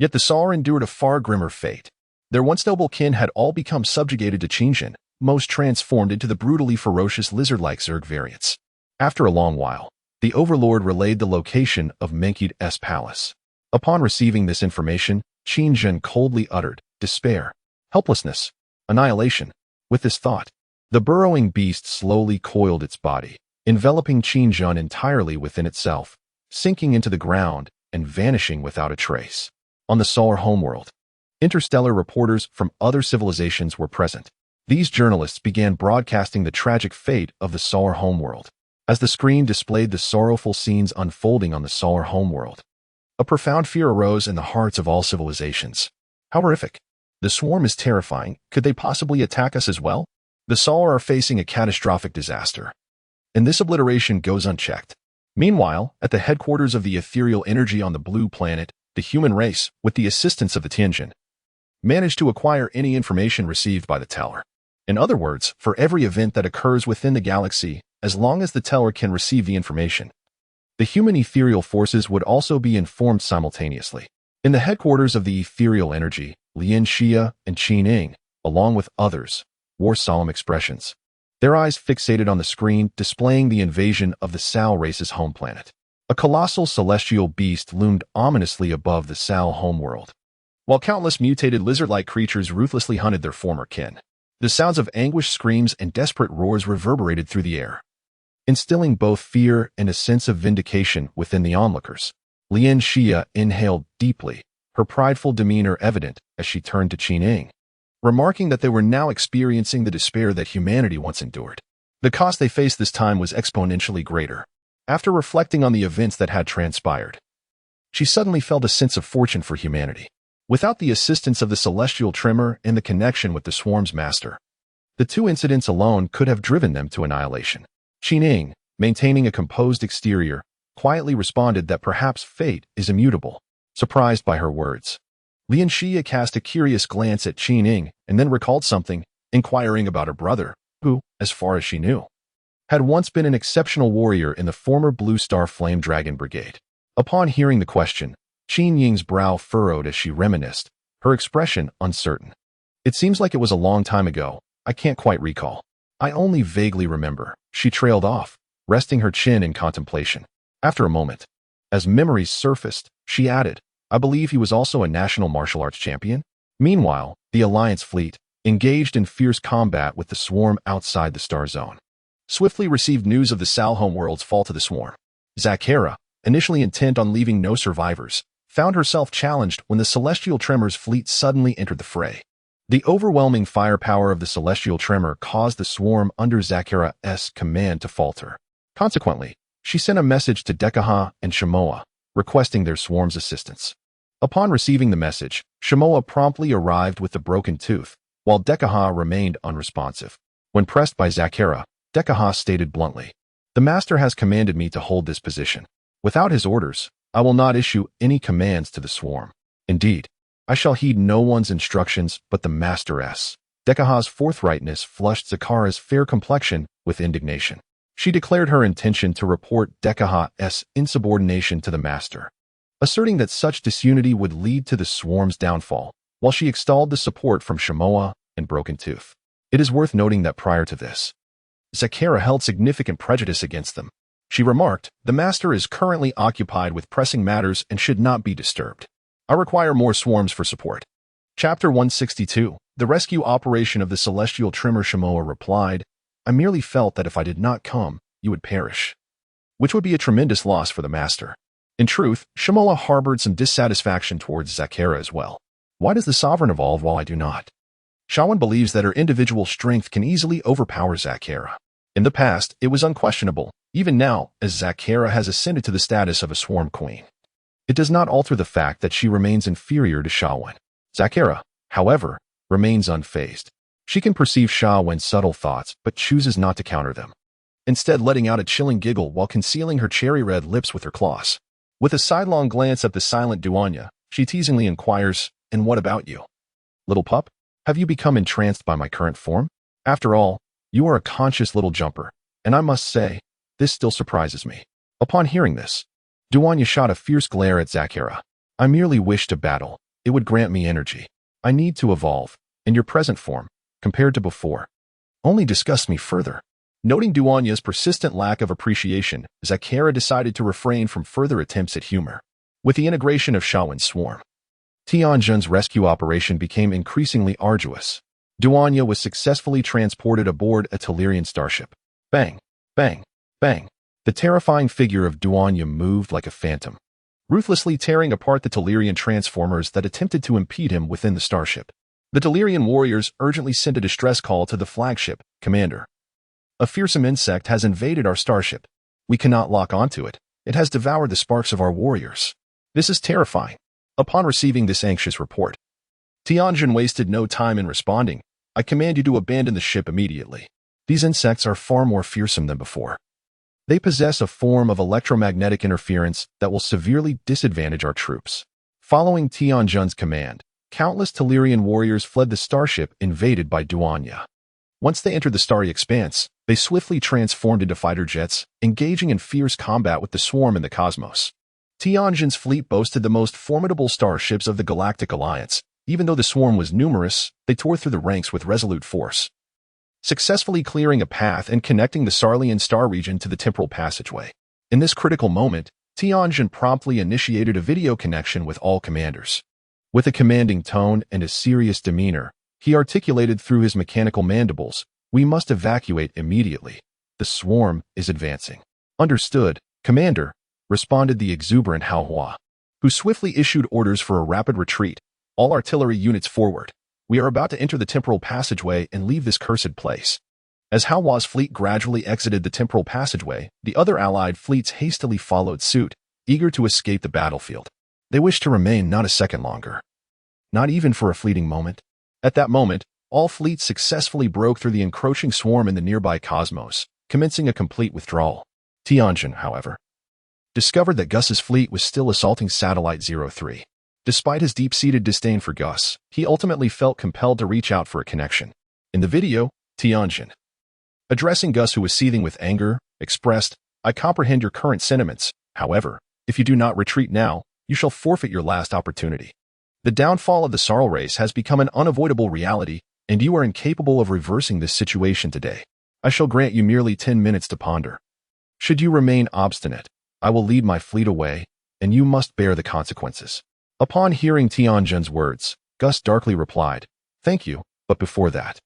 [SPEAKER 1] Yet the Sar endured a far grimmer fate. Their once noble kin had all become subjugated to Qingjin, most transformed into the brutally ferocious lizard-like Zerg variants. After a long while, the Overlord relayed the location of manhwaedit's palace. Upon receiving this information, Qingjin coldly uttered despair, helplessness, annihilation. With this thought, the burrowing beast slowly coiled its body, enveloping Qingjin entirely within itself, sinking into the ground and vanishing without a trace. On the solar homeworld, interstellar reporters from other civilizations were present. These journalists began broadcasting the tragic fate of the solar homeworld. As the screen displayed the sorrowful scenes unfolding on the solar homeworld, a profound fear arose in the hearts of all civilizations. How horrific! The swarm is terrifying. Could they possibly attack us as well? The Solar are facing a catastrophic disaster, and this obliteration goes unchecked. Meanwhile, at the headquarters of the ethereal energy on the blue planet, the human race, with the assistance of the Tianjin, managed to acquire any information received by the teller. In other words, for every event that occurs within the galaxy, as long as the teller can receive the information, the human ethereal forces would also be informed simultaneously. In the headquarters of the ethereal energy, Lian Xia and Qin Ying, along with others, wore solemn expressions, their eyes fixated on the screen displaying the invasion of the Sao race's home planet. A colossal celestial beast loomed ominously above the Sao homeworld, while countless mutated lizard-like creatures ruthlessly hunted their former kin. The sounds of anguished screams and desperate roars reverberated through the air, instilling both fear and a sense of vindication within the onlookers. Lian Xia inhaled deeply, her prideful demeanor evident as she turned to Qin Ying, remarking that they were now experiencing the despair that humanity once endured. The cost they faced this time was exponentially greater. After reflecting on the events that had transpired, she suddenly felt a sense of fortune for humanity. Without the assistance of the celestial tremor and the connection with the swarm's master, the two incidents alone could have driven them to annihilation. Qin Ying, maintaining a composed exterior, quietly responded that perhaps fate is immutable. Surprised by her words, Lian Xia cast a curious glance at Qin Ying and then recalled something, inquiring about her brother, who, as far as she knew, had once been an exceptional warrior in the former Blue Star Flame Dragon Brigade. Upon hearing the question, Qin Ying's brow furrowed as she reminisced, her expression uncertain. It seems like it was a long time ago. I can't quite recall. I only vaguely remember. She trailed off, resting her chin in contemplation. After a moment, as memories surfaced, she added, I believe he was also a national martial arts champion. Meanwhile, the Alliance fleet, engaged in fierce combat with the swarm outside the star zone, swiftly received news of the Sal homeworld's fall to the swarm. Zakera, initially intent on leaving no survivors, found herself challenged when the Celestial Tremor's fleet suddenly entered the fray. The overwhelming firepower of the Celestial Tremor caused the swarm under Zakera's command to falter. Consequently, she sent a message to Dekaha and Shamoa, requesting their swarm's assistance. Upon receiving the message, Shamoa promptly arrived with the broken tooth, while Dekaha remained unresponsive. When pressed by Zakera, Dekaha stated bluntly, The Master has commanded me to hold this position. Without his orders, I will not issue any commands to the swarm. Indeed, I shall heed no one's instructions but the Master's. Dekaha's forthrightness flushed Zakara's fair complexion with indignation. She declared her intention to report Dekaha's insubordination to the Master, asserting that such disunity would lead to the swarm's downfall, while she extolled the support from Shamoa and Broken Tooth. It is worth noting that prior to this, Zakera held significant prejudice against them. She remarked, The Master is currently occupied with pressing matters and should not be disturbed. I require more swarms for support. Chapter 162, The Rescue Operation of the Celestial Tremor. Shamoa replied, I merely felt that if I did not come, you would perish, which would be a tremendous loss for the Master. In truth, Shamoa harbored some dissatisfaction towards Zakera as well. Why does the Sovereign evolve while I do not? Shawan believes that her individual strength can easily overpower Zakera. In the past, it was unquestionable, even now, as Zakera has ascended to the status of a swarm queen. It does not alter the fact that she remains inferior to Shawan. Zakera, however, remains unfazed. She can perceive Shawan's subtle thoughts, but chooses not to counter them, instead letting out a chilling giggle while concealing her cherry-red lips with her claws. With a sidelong glance at the silent Duanya, she teasingly inquires, And what about you? Little pup, have you become entranced by my current form? After all, you are a conscious little jumper, and I must say, this still surprises me. Upon hearing this, Duanya shot a fierce glare at Zakera. I merely wish to battle. It would grant me energy. I need to evolve, in your present form, compared to before. Only disgust me further. Noting Duanya's persistent lack of appreciation, Zakara decided to refrain from further attempts at humor. With the integration of Shawin's swarm, Tianjin's rescue operation became increasingly arduous. Duanya was successfully transported aboard a Tellurian starship. Bang, bang, bang. The terrifying figure of Duanya moved like a phantom, ruthlessly tearing apart the Tellurian transformers that attempted to impede him within the starship. The Tellurian warriors urgently sent a distress call to the flagship. Commander, a fearsome insect has invaded our starship. We cannot lock onto it. It has devoured the sparks of our warriors. This is terrifying. Upon receiving this anxious report, Tianjin wasted no time in responding. I command you to abandon the ship immediately. These insects are far more fearsome than before. They possess a form of electromagnetic interference that will severely disadvantage our troops. Following Tianjin's command, countless Tellurian warriors fled the starship invaded by Duanya. Once they entered the starry expanse, they swiftly transformed into fighter jets, engaging in fierce combat with the swarm in the cosmos. Tianjin's fleet boasted the most formidable starships of the Galactic Alliance. Even though the swarm was numerous, they tore through the ranks with resolute force, successfully clearing a path and connecting the Sarlian star region to the temporal passageway. In this critical moment, Tianjin promptly initiated a video connection with all commanders. With a commanding tone and a serious demeanor, he articulated through his mechanical mandibles, "We must evacuate immediately. The swarm is advancing." "Understood, Commander," responded the exuberant manhwa, who swiftly issued orders for a rapid retreat. "All artillery units forward. We are about to enter the temporal passageway and leave this cursed place." As manhwa's fleet gradually exited the temporal passageway, the other allied fleets hastily followed suit, eager to escape the battlefield. They wished to remain not a second longer, not even for a fleeting moment. At that moment, all fleets successfully broke through the encroaching swarm in the nearby cosmos, commencing a complete withdrawal. Tianjin, however, discovered that Gus's fleet was still assaulting Satellite 03. Despite his deep-seated disdain for Gus, he ultimately felt compelled to reach out for a connection. In the video, Tianjin, addressing Gus, who was seething with anger, expressed, "I comprehend your current sentiments. However, if you do not retreat now, you shall forfeit your last opportunity. The downfall of the Sarl race has become an unavoidable reality, and you are incapable of reversing this situation today. I shall grant you merely 10 minutes to ponder. Should you remain obstinate, I will lead my fleet away, and you must bear the consequences." Upon hearing Tianjin's words, Gus darkly replied, "Thank you, but before that,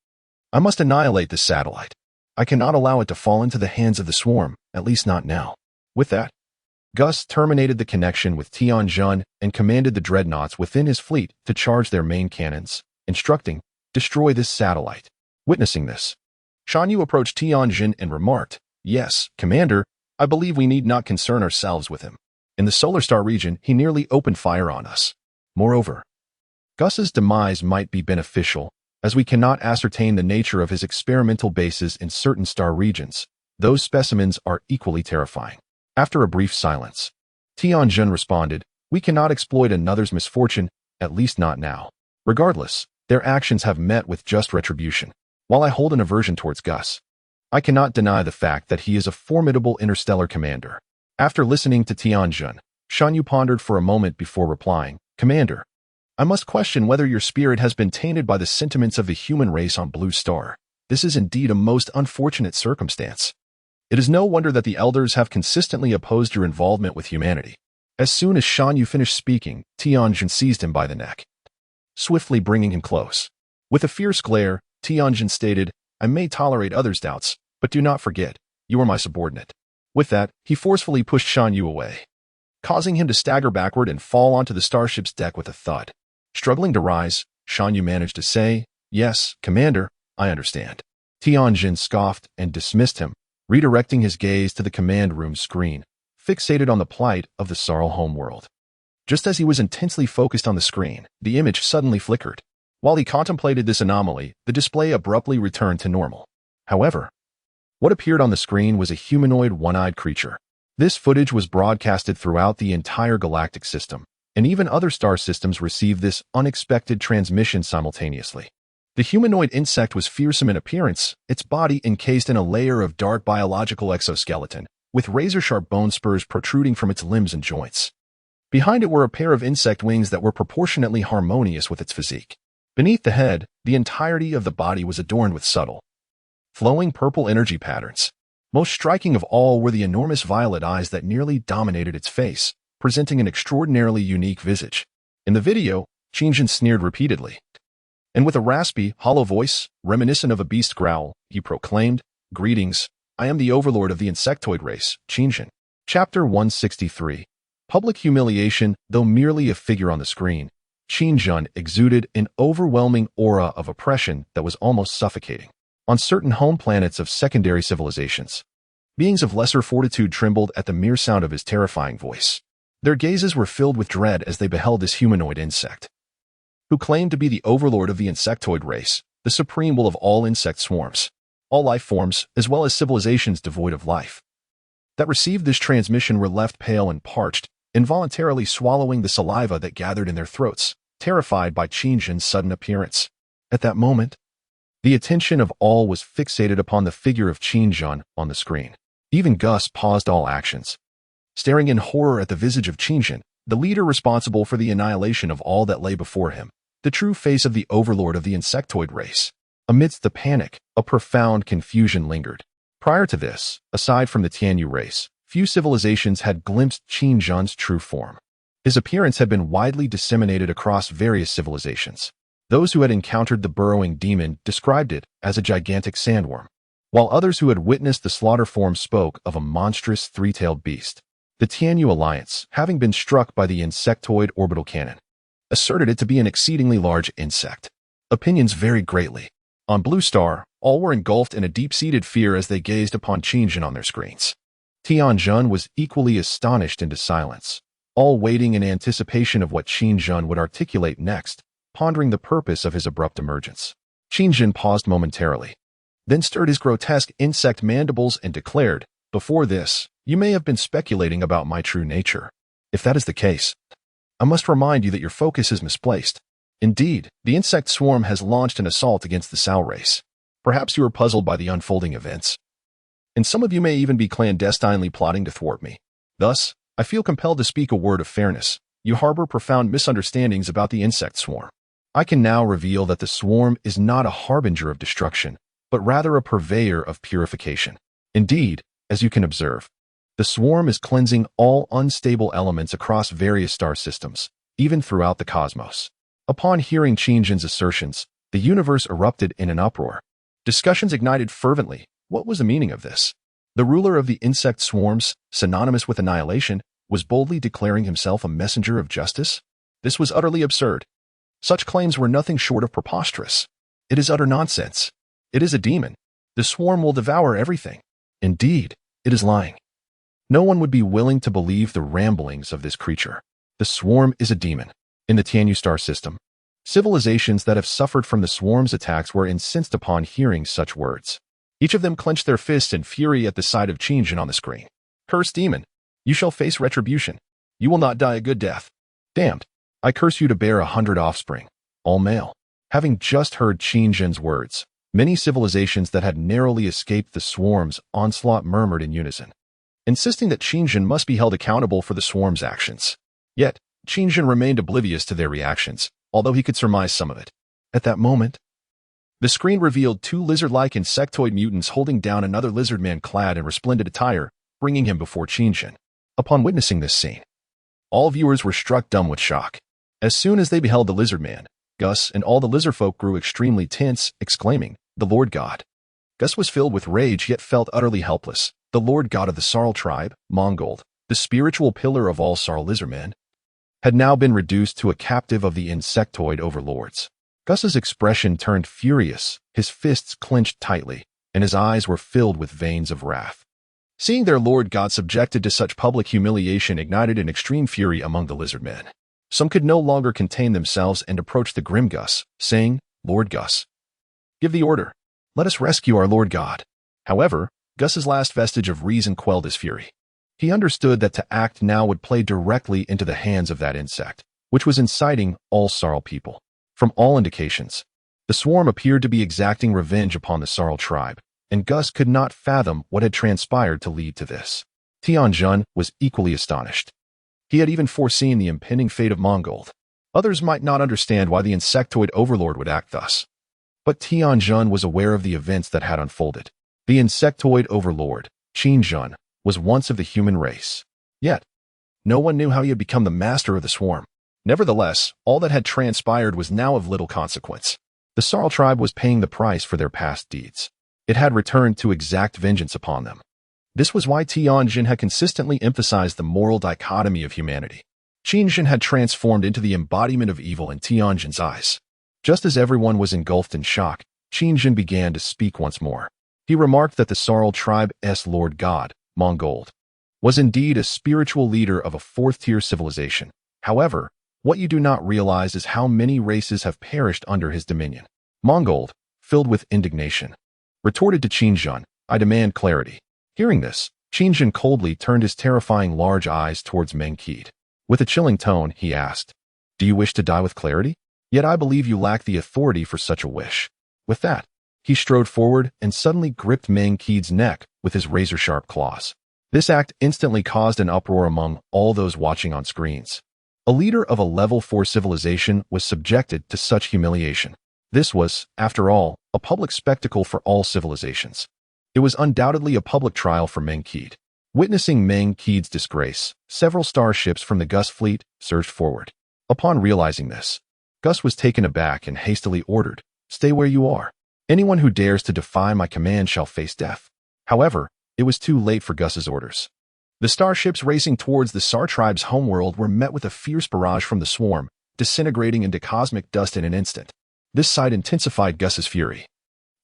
[SPEAKER 1] I must annihilate this satellite. I cannot allow it to fall into the hands of the swarm, at least not now." With that, Gus terminated the connection with Tianjin and commanded the dreadnoughts within his fleet to charge their main cannons, instructing, "Destroy this satellite." Witnessing this, Shan Yu approached Tianjin and remarked, "Yes, Commander, I believe we need not concern ourselves with him. In the Solar Star region, he nearly opened fire on us. Moreover, Gus's demise might be beneficial, as we cannot ascertain the nature of his experimental bases in certain star regions. Those specimens are equally terrifying." After a brief silence, Tianjin responded, "We cannot exploit another's misfortune, at least not now. Regardless, their actions have met with just retribution. While I hold an aversion towards Gus, I cannot deny the fact that he is a formidable interstellar commander." After listening to Tianjin, Shan Yu pondered for a moment before replying, "Commander, I must question whether your spirit has been tainted by the sentiments of the human race on Blue Star. This is indeed a most unfortunate circumstance. It is no wonder that the elders have consistently opposed your involvement with humanity." As soon as Shan Yu finished speaking, Tianjin seized him by the neck, swiftly bringing him close. With a fierce glare, Tianjin stated, "I may tolerate others' doubts, but do not forget, you are my subordinate." With that, he forcefully pushed Shan Yu away, causing him to stagger backward and fall onto the starship's deck with a thud. Struggling to rise, Shan Yu managed to say, "Yes, Commander, I understand." Tianjin scoffed and dismissed him, redirecting his gaze to the command room screen, fixated on the plight of the Sarl homeworld. Just as he was intensely focused on the screen, the image suddenly flickered. While he contemplated this anomaly, the display abruptly returned to normal. However, what appeared on the screen was a humanoid one-eyed creature. This footage was broadcasted throughout the entire galactic system, and even other star systems received this unexpected transmission simultaneously. The humanoid insect was fearsome in appearance, its body encased in a layer of dark biological exoskeleton, with razor-sharp bone spurs protruding from its limbs and joints. Behind it were a pair of insect wings that were proportionately harmonious with its physique. Beneath the head, the entirety of the body was adorned with subtle, flowing purple energy patterns. Most striking of all were the enormous violet eyes that nearly dominated its face, presenting an extraordinarily unique visage. In the video, Qingjin sneered repeatedly, and with a raspy, hollow voice, reminiscent of a beast growl, he proclaimed, "Greetings, I am the overlord of the insectoid race, Qingjin." Chapter 163. Public humiliation. Though merely a figure on the screen, Qingjin exuded an overwhelming aura of oppression that was almost suffocating. On certain home planets of secondary civilizations, beings of lesser fortitude trembled at the mere sound of his terrifying voice. Their gazes were filled with dread as they beheld this humanoid insect, who claimed to be the overlord of the insectoid race, the supreme will of all insect swarms, all life forms, as well as civilizations devoid of life, that received this transmission were left pale and parched, involuntarily swallowing the saliva that gathered in their throats, terrified by Qingjin's sudden appearance. At that moment, the attention of all was fixated upon the figure of Qingjin on the screen. Even Gus paused all actions, staring in horror at the visage of Qingjin, the leader responsible for the annihilation of all that lay before him, the true face of the overlord of the insectoid race. Amidst the panic, a profound confusion lingered. Prior to this, aside from the Tianyu race, few civilizations had glimpsed Qingjin's true form. His appearance had been widely disseminated across various civilizations. Those who had encountered the burrowing demon described it as a gigantic sandworm, while others who had witnessed the slaughter form spoke of a monstrous three-tailed beast. The Tianyu alliance, having been struck by the insectoid orbital cannon, asserted it to be an exceedingly large insect. Opinions varied greatly. On Blue Star, all were engulfed in a deep-seated fear as they gazed upon Qingjin on their screens. Tianjin was equally astonished into silence, all waiting in anticipation of what Qingjin would articulate next, pondering the purpose of his abrupt emergence. Qingjin paused momentarily, then stirred his grotesque insect mandibles and declared, "Before this, you may have been speculating about my true nature. If that is the case, I must remind you that your focus is misplaced. Indeed, the insect swarm has launched an assault against the Sao race. Perhaps you are puzzled by the unfolding events, and some of you may even be clandestinely plotting to thwart me. Thus, I feel compelled to speak a word of fairness. You harbor profound misunderstandings about the insect swarm. I can now reveal that the swarm is not a harbinger of destruction, but rather a purveyor of purification. Indeed, as you can observe, the swarm is cleansing all unstable elements across various star systems, even throughout the cosmos." Upon hearing Qingjin's assertions, the universe erupted in an uproar. Discussions ignited fervently. What was the meaning of this? The ruler of the insect swarms, synonymous with annihilation, was boldly declaring himself a messenger of justice? This was utterly absurd. Such claims were nothing short of preposterous. It is utter nonsense. It is a demon. The swarm will devour everything. Indeed, it is lying. No one would be willing to believe the ramblings of this creature. The swarm is a demon. In the Tianyu star system, civilizations that have suffered from the swarm's attacks were incensed upon hearing such words. Each of them clenched their fists in fury at the sight of Qingjin on the screen. "Cursed demon, you shall face retribution. You will not die a good death. Damned, I curse you to bear 100 offspring, all male." Having just heard Qingjin's words, many civilizations that had narrowly escaped the swarm's onslaught murmured in unison, insisting that Qingjin must be held accountable for the swarm's actions. Yet, Qingjin remained oblivious to their reactions, although he could surmise some of it. At that moment, the screen revealed two lizard-like insectoid mutants holding down another lizard man clad in resplendent attire, bringing him before Qingjin. Upon witnessing this scene, all viewers were struck dumb with shock. As soon as they beheld the lizard man, Gus and all the lizard folk grew extremely tense, exclaiming, "The Lord God." Gus was filled with rage yet felt utterly helpless. The Lord God of the Sarl tribe, Mongold, the spiritual pillar of all Sarl lizardmen, had now been reduced to a captive of the insectoid overlords. Gus's expression turned furious, his fists clenched tightly, and his eyes were filled with veins of wrath. Seeing their Lord God subjected to such public humiliation ignited an extreme fury among the lizardmen. Some could no longer contain themselves and approached the grim Gus, saying, "Lord Gus, give the order. Let us rescue our Lord God." However, Gus's last vestige of reason quelled his fury. He understood that to act now would play directly into the hands of that insect, which was inciting all Sarl people. From all indications, the swarm appeared to be exacting revenge upon the Sarl tribe, and Gus could not fathom what had transpired to lead to this. Tianjin was equally astonished. He had even foreseen the impending fate of Mongold. Others might not understand why the insectoid overlord would act thus. But Tianjun was aware of the events that had unfolded. The insectoid overlord, Qinjun, was once of the human race. Yet, no one knew how he had become the master of the swarm. Nevertheless, all that had transpired was now of little consequence. The Sarl tribe was paying the price for their past deeds. It had returned to exact vengeance upon them. This was why Tianjin had consistently emphasized the moral dichotomy of humanity. Qinjin had transformed into the embodiment of evil in Tianjin's eyes. Just as everyone was engulfed in shock, Qinjin began to speak once more. He remarked that the Sarl tribe's Lord God, Mongold, was indeed a spiritual leader of a fourth-tier civilization. However, what you do not realize is how many races have perished under his dominion. Mongold, filled with indignation, retorted to Qinjin, "I demand clarity." Hearing this, Qinjin coldly turned his terrifying large eyes towards Mengkeed. With a chilling tone, he asked, "Do you wish to die with clarity? Yet I believe you lack the authority for such a wish." With that, he strode forward and suddenly gripped Mengkeed's neck with his razor-sharp claws. This act instantly caused an uproar among all those watching on screens. A leader of a level 4 civilization was subjected to such humiliation. This was, after all, a public spectacle for all civilizations. It was undoubtedly a public trial for Mengkeed. Witnessing Mengkeed's disgrace, several starships from the Gus fleet surged forward. Upon realizing this, Gus was taken aback and hastily ordered, "Stay where you are. Anyone who dares to defy my command shall face death." However, it was too late for Gus's orders. The starships racing towards the Sarl tribe's homeworld were met with a fierce barrage from the swarm, disintegrating into cosmic dust in an instant. This sight intensified Gus's fury,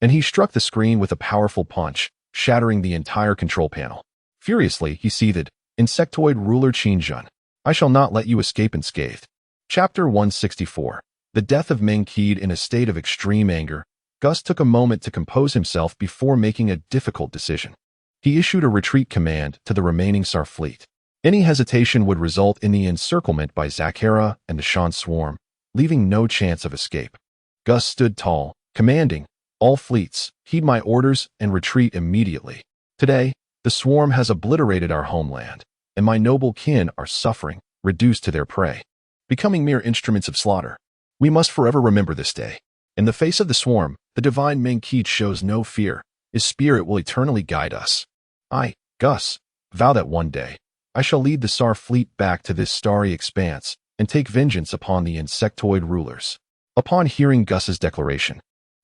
[SPEAKER 1] and he struck the screen with a powerful punch, shattering the entire control panel. Furiously, he seethed, "Insectoid ruler Qinjun, I shall not let you escape unscathed." Chapter 164. The death of Mengkeed. In a state of extreme anger, Gus took a moment to compose himself before making a difficult decision. He issued a retreat command to the remaining Sarl fleet. Any hesitation would result in the encirclement by Zakhara and the Shan swarm, leaving no chance of escape. Gus stood tall, commanding, "All fleets, heed my orders and retreat immediately. Today, the swarm has obliterated our homeland, and my noble kin are suffering, reduced to their prey, becoming mere instruments of slaughter. We must forever remember this day. In the face of the swarm, the divine Mengkeed shows no fear. His spirit will eternally guide us. I, Gus, vow that one day, I shall lead the Sarl fleet back to this starry expanse and take vengeance upon the insectoid rulers." Upon hearing Gus's declaration,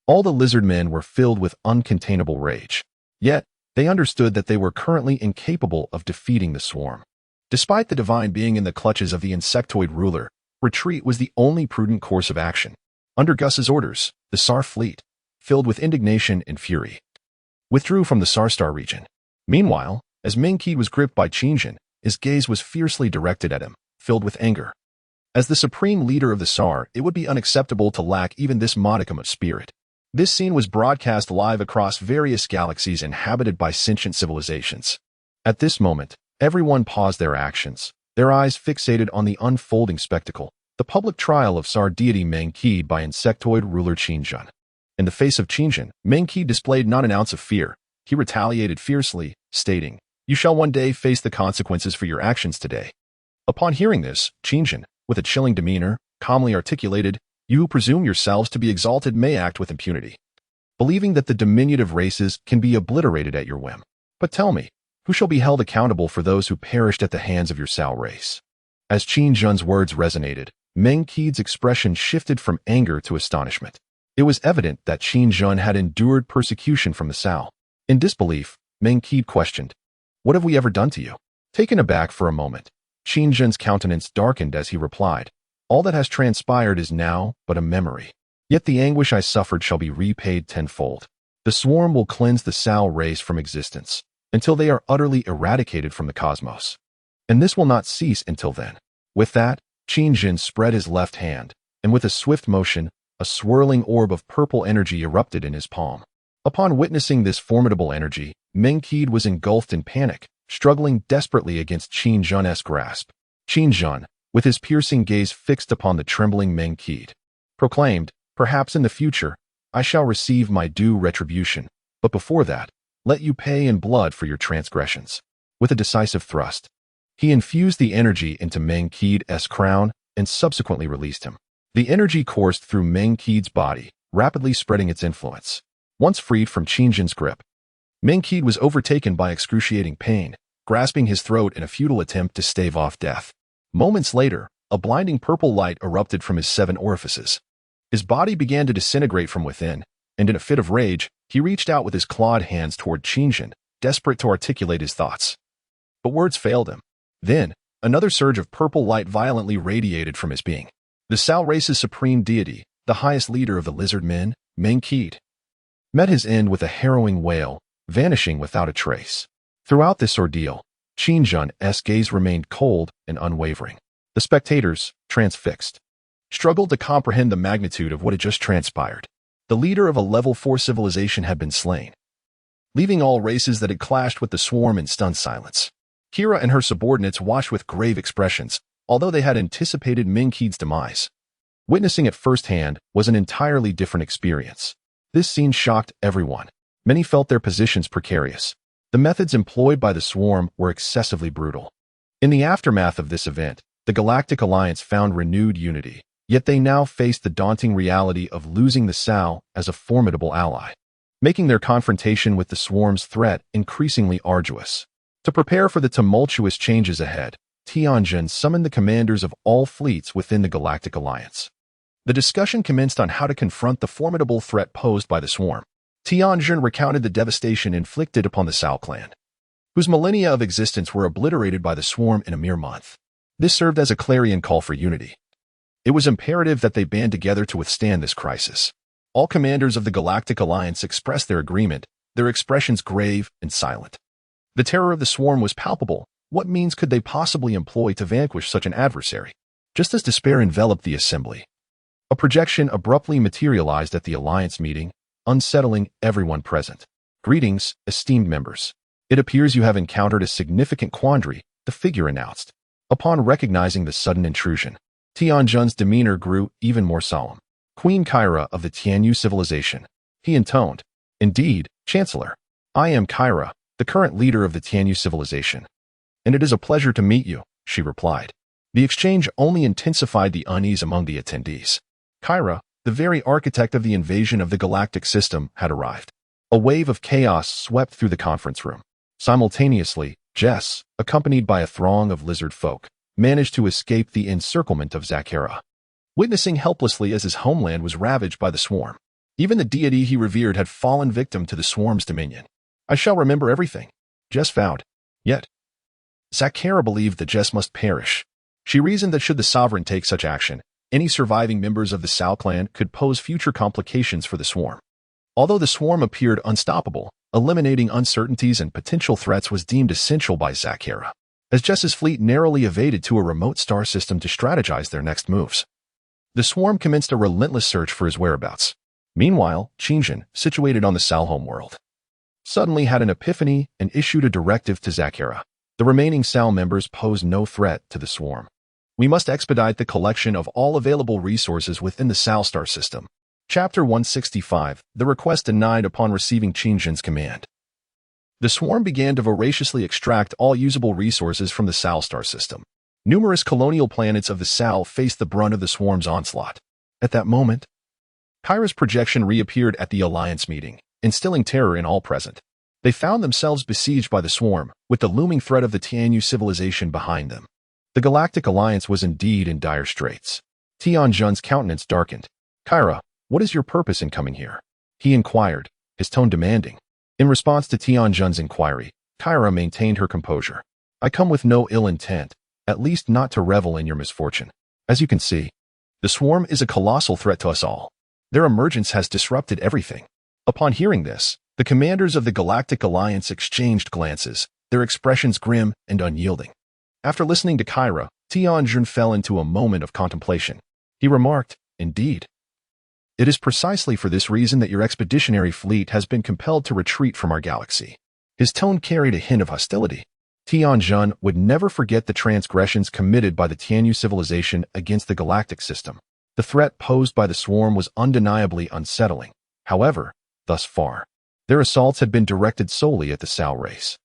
[SPEAKER 1] all the lizard men were filled with uncontainable rage. Yet, they understood that they were currently incapable of defeating the swarm. Despite the divine being in the clutches of the insectoid ruler, retreat was the only prudent course of action. Under Gus's orders, the Sarl fleet, filled with indignation and fury, withdrew from the Sarstar region. Meanwhile, as Mengkeed was gripped by Qinjin, his gaze was fiercely directed at him, filled with anger. As the supreme leader of the Sarl, it would be unacceptable to lack even this modicum of spirit. This scene was broadcast live across various galaxies inhabited by sentient civilizations. At this moment, everyone paused their actions, their eyes fixated on the unfolding spectacle, the public trial of Sarl deity Mengkeed by insectoid ruler Qinjun. In the face of Qinjun, Mengkeed displayed not an ounce of fear. He retaliated fiercely, stating, "You shall one day face the consequences for your actions today." Upon hearing this, Qinjun, with a chilling demeanor, calmly articulated, "You who presume yourselves to be exalted may act with impunity, believing that the diminutive races can be obliterated at your whim. But tell me, who shall be held accountable for those who perished at the hands of your Sarl race?" As Qinjun's words resonated, Mengkeed's expression shifted from anger to astonishment. It was evident that Qinjun had endured persecution from the Sarl. In disbelief, Mengkeed questioned, "What have we ever done to you?" Taken aback for a moment, Qinjun's countenance darkened as he replied, "All that has transpired is now but a memory. Yet the anguish I suffered shall be repaid tenfold. The swarm will cleanse the Sarl race from existence, until they are utterly eradicated from the cosmos. And this will not cease until then." With that, Qinjun spread his left hand, and with a swift motion, a swirling orb of purple energy erupted in his palm. Upon witnessing this formidable energy, Mengkeed was engulfed in panic, struggling desperately against Qinjun's grasp. Qinjun, with his piercing gaze fixed upon the trembling Mengkeed, proclaimed, "Perhaps in the future, I shall receive my due retribution, but before that, let you pay in blood for your transgressions." With a decisive thrust, he infused the energy into Mengkeed's crown, and subsequently released him. The energy coursed through Mengqi's body, rapidly spreading its influence. Once freed from Qingjin's grip, Mengqi was overtaken by excruciating pain, grasping his throat in a futile attempt to stave off death. Moments later, a blinding purple light erupted from his 7 orifices. His body began to disintegrate from within, and in a fit of rage, he reached out with his clawed hands toward Qingjin, desperate to articulate his thoughts. But words failed him. Then, another surge of purple light violently radiated from his being. The Sao race's supreme deity, the highest leader of the lizard men, Mengqi, met his end with a harrowing wail, vanishing without a trace. Throughout this ordeal, Qingjin's gaze remained cold and unwavering. The spectators, transfixed, struggled to comprehend the magnitude of what had just transpired. The leader of a level 4 civilization had been slain, leaving all races that had clashed with the swarm in stunned silence. Kira and her subordinates watched with grave expressions, although they had anticipated Mengqi's demise. Witnessing it firsthand was an entirely different experience. This scene shocked everyone. Many felt their positions precarious. The methods employed by the swarm were excessively brutal. In the aftermath of this event, the Galactic Alliance found renewed unity, yet they now faced the daunting reality of losing the Sao as a formidable ally, making their confrontation with the swarm's threat increasingly arduous. To prepare for the tumultuous changes ahead, Tianjin summoned the commanders of all fleets within the Galactic Alliance. The discussion commenced on how to confront the formidable threat posed by the swarm. Tianjin recounted the devastation inflicted upon the Sao clan, whose millennia of existence were obliterated by the swarm in a mere month. This served as a clarion call for unity. It was imperative that they band together to withstand this crisis. All commanders of the Galactic Alliance expressed their agreement, their expressions grave and silent. The terror of the swarm was palpable. What means could they possibly employ to vanquish such an adversary? Just as despair enveloped the assembly, a projection abruptly materialized at the Alliance meeting, unsettling everyone present. Greetings, esteemed members. It appears you have encountered a significant quandary, the figure announced. Upon recognizing the sudden intrusion, Tianjin's demeanor grew even more solemn. Queen Kyra of the Tianyu civilization, he intoned. Indeed, Chancellor. I am Kyra, the current leader of the Tianyu civilization. And it is a pleasure to meet you, she replied. The exchange only intensified the unease among the attendees. Kyra, the very architect of the invasion of the galactic system, had arrived. A wave of chaos swept through the conference room. Simultaneously, Jess, accompanied by a throng of lizard folk, managed to escape the encirclement of Zakhara, witnessing helplessly as his homeland was ravaged by the swarm. Even the deity he revered had fallen victim to the swarm's dominion. I shall remember everything, Jess vowed. Yet, Zakhara believed that Jess must perish. She reasoned that should the sovereign take such action, any surviving members of the Sao clan could pose future complications for the swarm. Although the swarm appeared unstoppable, eliminating uncertainties and potential threats was deemed essential by Zakhara, as Jess's fleet narrowly evaded to a remote star system to strategize their next moves. The swarm commenced a relentless search for his whereabouts. Meanwhile, Qingjin, situated on the Sao homeworld, suddenly had an epiphany and issued a directive to Zakhara. The remaining Sao members pose no threat to the swarm. We must expedite the collection of all available resources within the Sao star system. Chapter 165, the request denied upon receiving Qingjin's command. The swarm began to voraciously extract all usable resources from the Sao star system. Numerous colonial planets of the Sao faced the brunt of the swarm's onslaught. At that moment, Kyra's projection reappeared at the Alliance meeting, instilling terror in all present. They found themselves besieged by the swarm, with the looming threat of the Tianyu civilization behind them. The Galactic Alliance was indeed in dire straits. Tianjin's countenance darkened. Kyra, what is your purpose in coming here? He inquired, his tone demanding. In response to Tianjin's inquiry, Kyra maintained her composure. I come with no ill intent, at least not to revel in your misfortune. As you can see, the swarm is a colossal threat to us all. Their emergence has disrupted everything. Upon hearing this, the commanders of the Galactic Alliance exchanged glances, their expressions grim and unyielding. After listening to Kyra, Tianjin fell into a moment of contemplation. He remarked, Indeed. It is precisely for this reason that your expeditionary fleet has been compelled to retreat from our galaxy. His tone carried a hint of hostility. Tianjin would never forget the transgressions committed by the Tianyu civilization against the galactic system. The threat posed by the swarm was undeniably unsettling. However, thus far, their assaults had been directed solely at the Sao race.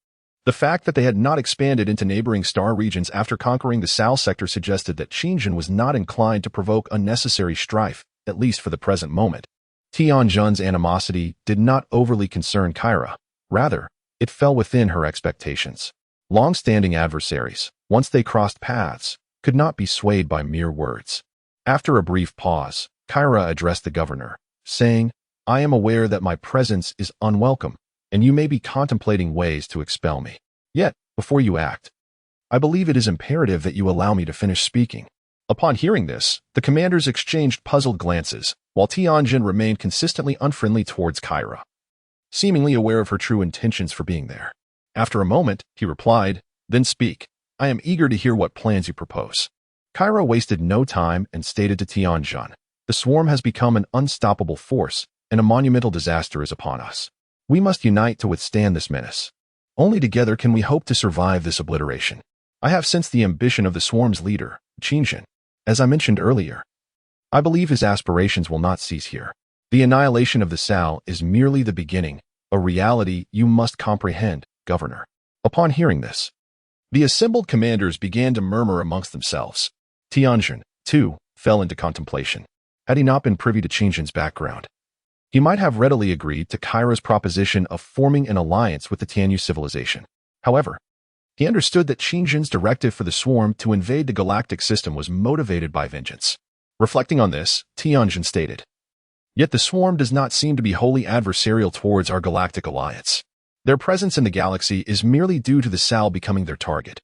[SPEAKER 1] The fact that they had not expanded into neighboring star regions after conquering the Sal sector suggested that Qingjun was not inclined to provoke unnecessary strife, at least for the present moment. Tianjun's animosity did not overly concern Kyra. Rather, it fell within her expectations. Long-standing adversaries, once they crossed paths, could not be swayed by mere words. After a brief pause, Kyra addressed the governor, saying, "I am aware that my presence is unwelcome, and you may be contemplating ways to expel me. Yet, before you act, I believe it is imperative that you allow me to finish speaking." Upon hearing this, the commanders exchanged puzzled glances, while Tianjin remained consistently unfriendly towards Kyra, seemingly aware of her true intentions for being there. After a moment, he replied, "Then speak. I am eager to hear what plans you propose." Kyra wasted no time and stated to Tianjin, "The swarm has become an unstoppable force, and a monumental disaster is upon us. We must unite to withstand this menace. Only together can we hope to survive this obliteration. I have sensed the ambition of the swarm's leader, Qingjun. As I mentioned earlier, I believe his aspirations will not cease here. The annihilation of the Sal is merely the beginning, a reality you must comprehend, Governor." Upon hearing this, the assembled commanders began to murmur amongst themselves. Tianjin, too, fell into contemplation. Had he not been privy to Qingjun's background, he might have readily agreed to Kyra's proposition of forming an alliance with the Tianyu civilization. However, he understood that Qingjun's directive for the swarm to invade the galactic system was motivated by vengeance. Reflecting on this, Tianjin stated, "Yet the swarm does not seem to be wholly adversarial towards our galactic alliance. Their presence in the galaxy is merely due to the Sal becoming their target.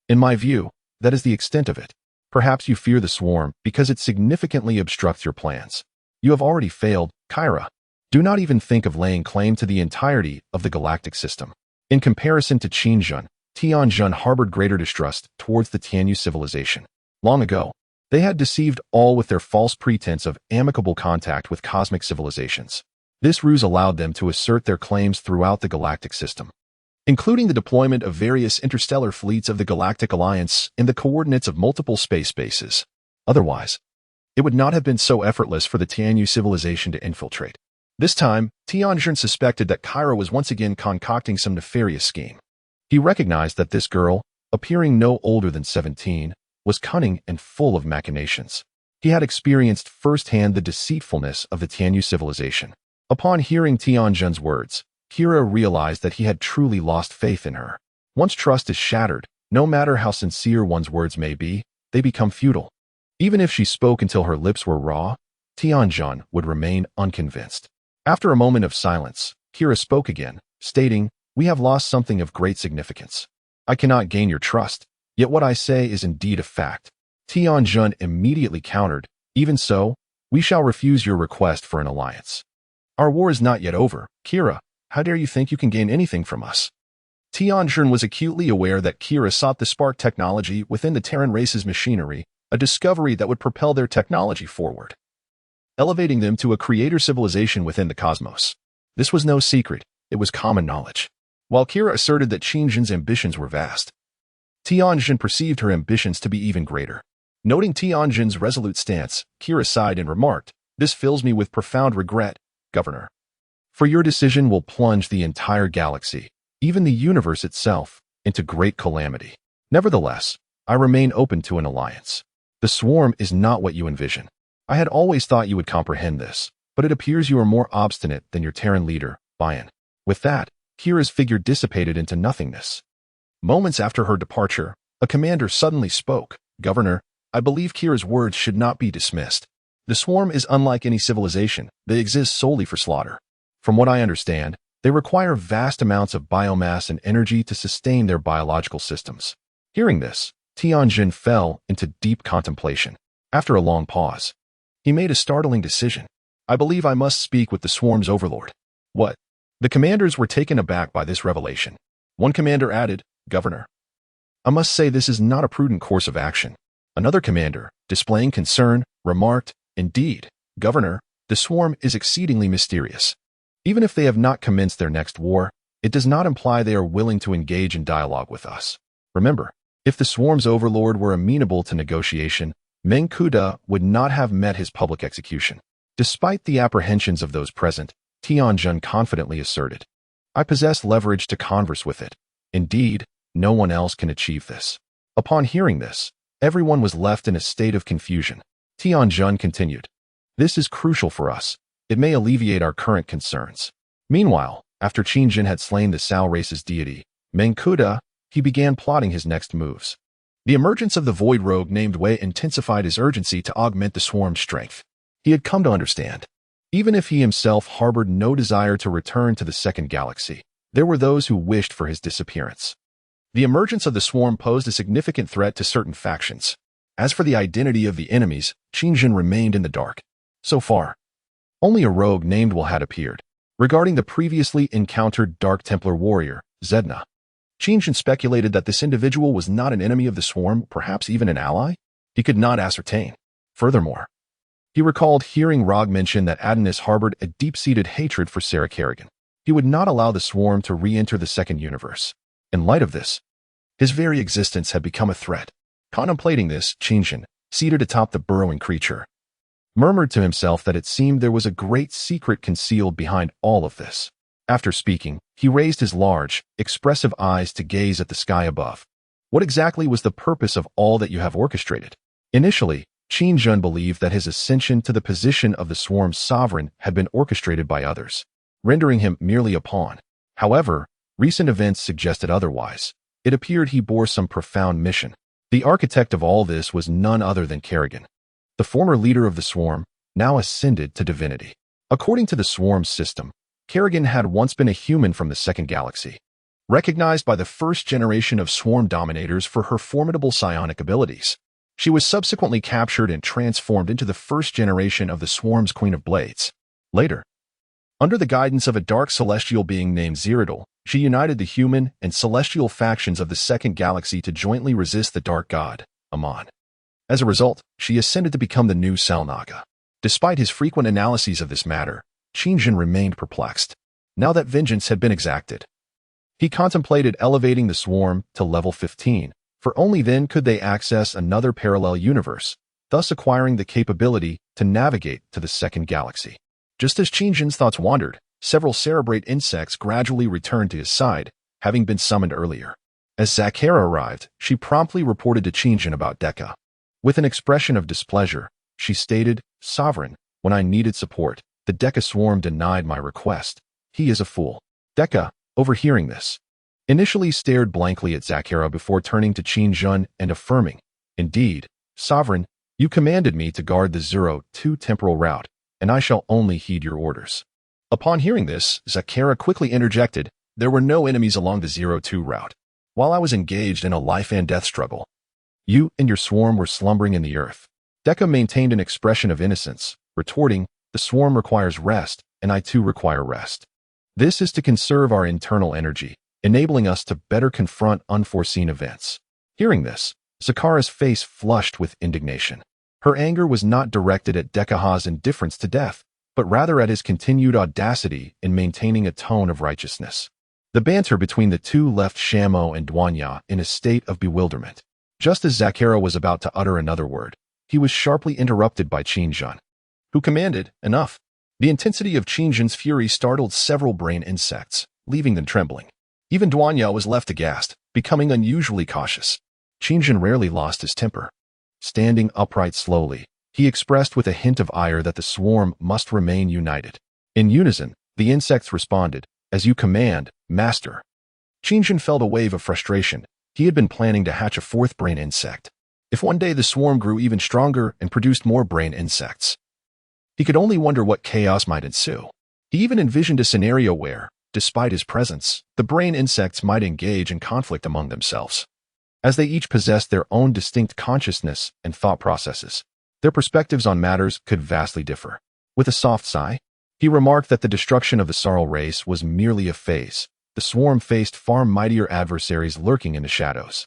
[SPEAKER 1] In my view, that is the extent of it. Perhaps you fear the swarm because it significantly obstructs your plans. You have already failed, Kyra. Do not even think of laying claim to the entirety of the galactic system." In comparison to Qingjun, Tianjin harbored greater distrust towards the Tianyu civilization. Long ago, they had deceived all with their false pretense of amicable contact with cosmic civilizations. This ruse allowed them to assert their claims throughout the galactic system, including the deployment of various interstellar fleets of the Galactic Alliance in the coordinates of multiple space bases. Otherwise, it would not have been so effortless for the Tianyu civilization to infiltrate. This time, Tianjin suspected that Kyra was once again concocting some nefarious scheme. He recognized that this girl, appearing no older than 17, was cunning and full of machinations. He had experienced firsthand the deceitfulness of the Tianyu civilization. Upon hearing Tianjin's words, Kira realized that he had truly lost faith in her. Once trust is shattered, no matter how sincere one's words may be, they become futile. Even if she spoke until her lips were raw, Tianjin would remain unconvinced. After a moment of silence, Kira spoke again, stating, "We have lost something of great significance. I cannot gain your trust, yet what I say is indeed a fact." Tianjin immediately countered, "Even so, we shall refuse your request for an alliance. Our war is not yet over, Kira. How dare you think you can gain anything from us?" Tianjin was acutely aware that Kira sought the spark technology within the Terran race's machinery, a discovery that would propel their technology forward, elevating them to a creator civilization within the cosmos. This was no secret, it was common knowledge. While Kira asserted that Qingjun's ambitions were vast, Tianjin perceived her ambitions to be even greater. Noting Tianjin's resolute stance, Kira sighed and remarked, "This fills me with profound regret, Governor. For your decision will plunge the entire galaxy, even the universe itself, into great calamity. Nevertheless, I remain open to an alliance. The swarm is not what you envision. I had always thought you would comprehend this, but it appears you are more obstinate than your Terran leader, Bayan." With that, Kira's figure dissipated into nothingness. Moments after her departure, a commander suddenly spoke, "Governor, I believe Kira's words should not be dismissed. The swarm is unlike any civilization. They exist solely for slaughter. From what I understand, they require vast amounts of biomass and energy to sustain their biological systems." Hearing this, Tianjin fell into deep contemplation. After a long pause, he made a startling decision. "I believe I must speak with the swarm's overlord." "What?" The commanders were taken aback by this revelation. One commander added, "Governor, I must say this is not a prudent course of action." Another commander, displaying concern, remarked, "Indeed, Governor, the swarm is exceedingly mysterious. Even if they have not commenced their next war, it does not imply they are willing to engage in dialogue with us. Remember, if the swarm's overlord were amenable to negotiation, Meng Kuda would not have met his public execution." Despite the apprehensions of those present, Tianjin confidently asserted, "I possess leverage to converse with it. Indeed, no one else can achieve this. Upon hearing this, everyone was left in a state of confusion. Tianjun continued. This is crucial for us. It may alleviate our current concerns. Meanwhile, after Qingjin had slain the Sao race's deity, Mengkuda, he began plotting his next moves. The emergence of the void rogue named Wei intensified his urgency to augment the swarm's strength. He had come to understand. Even if he himself harbored no desire to return to the second galaxy, there were those who wished for his disappearance. The emergence of the swarm posed a significant threat to certain factions. As for the identity of the enemies, Qingjin remained in the dark. So far, only a rogue named Will had appeared. Regarding the previously encountered Dark Templar warrior, Zedna, Qingjin speculated that this individual was not an enemy of the swarm, perhaps even an ally? He could not ascertain. Furthermore, he recalled hearing Rog mention that Adonis harbored a deep-seated hatred for Sarah Kerrigan. He would not allow the swarm to re-enter the second universe. In light of this, his very existence had become a threat. Contemplating this, Qingjin, seated atop the burrowing creature, murmured to himself that it seemed there was a great secret concealed behind all of this. After speaking, he raised his large, expressive eyes to gaze at the sky above. What exactly was the purpose of all that you have orchestrated? Initially, Qingjin believed that his ascension to the position of the swarm's sovereign had been orchestrated by others, rendering him merely a pawn. However, recent events suggested otherwise. It appeared he bore some profound mission. The architect of all this was none other than Kerrigan. The former leader of the swarm, now ascended to divinity. According to the swarm's system, Kerrigan had once been a human from the second galaxy, recognized by the first generation of swarm dominators for her formidable psionic abilities. She was subsequently captured and transformed into the first generation of the swarm's Queen of Blades. Later, under the guidance of a dark celestial being named Zeridol, she united the human and celestial factions of the second galaxy to jointly resist the dark god, Amon. As a result, she ascended to become the new Salnaga. Despite his frequent analyses of this matter, Qingjin remained perplexed. Now that vengeance had been exacted, he contemplated elevating the swarm to level 15, for only then could they access another parallel universe, thus acquiring the capability to navigate to the second galaxy. Just as Qingjin's thoughts wandered, several cerebrate insects gradually returned to his side, having been summoned earlier. As Zakara arrived, she promptly reported to Qingjin about Deka. With an expression of displeasure, she stated, "Sovereign, when I needed support, the Deka swarm denied my request. He is a fool." Deka, overhearing this, initially stared blankly at Zakara before turning to Qingjin and affirming, "Indeed, Sovereign, you commanded me to guard the 02 temporal route, and I shall only heed your orders." Upon hearing this, Zakara quickly interjected, "There were no enemies along the 02 route. While I was engaged in a life and death struggle, you and your swarm were slumbering in the earth." Deka maintained an expression of innocence, retorting, "The swarm requires rest, and I too require rest. This is to conserve our internal energy, enabling us to better confront unforeseen events." Hearing this, Zakara's face flushed with indignation. Her anger was not directed at Dekaha's indifference to death, but rather at his continued audacity in maintaining a tone of righteousness. The banter between the two left Shamo and Duanya in a state of bewilderment. Just as Zakara was about to utter another word, he was sharply interrupted by Qingjin, who commanded, "Enough." The intensity of Qingjin's fury startled several brain insects, leaving them trembling. Even Duanya was left aghast, becoming unusually cautious. Qingjin rarely lost his temper. Standing upright slowly, he expressed with a hint of ire that the swarm must remain united. In unison, the insects responded, "As you command, Master." Qingjin felt a wave of frustration. He had been planning to hatch a fourth brain insect. If one day the swarm grew even stronger and produced more brain insects, he could only wonder what chaos might ensue. He even envisioned a scenario where, despite his presence, the brain insects might engage in conflict among themselves. As they each possessed their own distinct consciousness and thought processes, their perspectives on matters could vastly differ. With a soft sigh, he remarked that the destruction of the Sarl race was merely a phase. The swarm faced far mightier adversaries lurking in the shadows,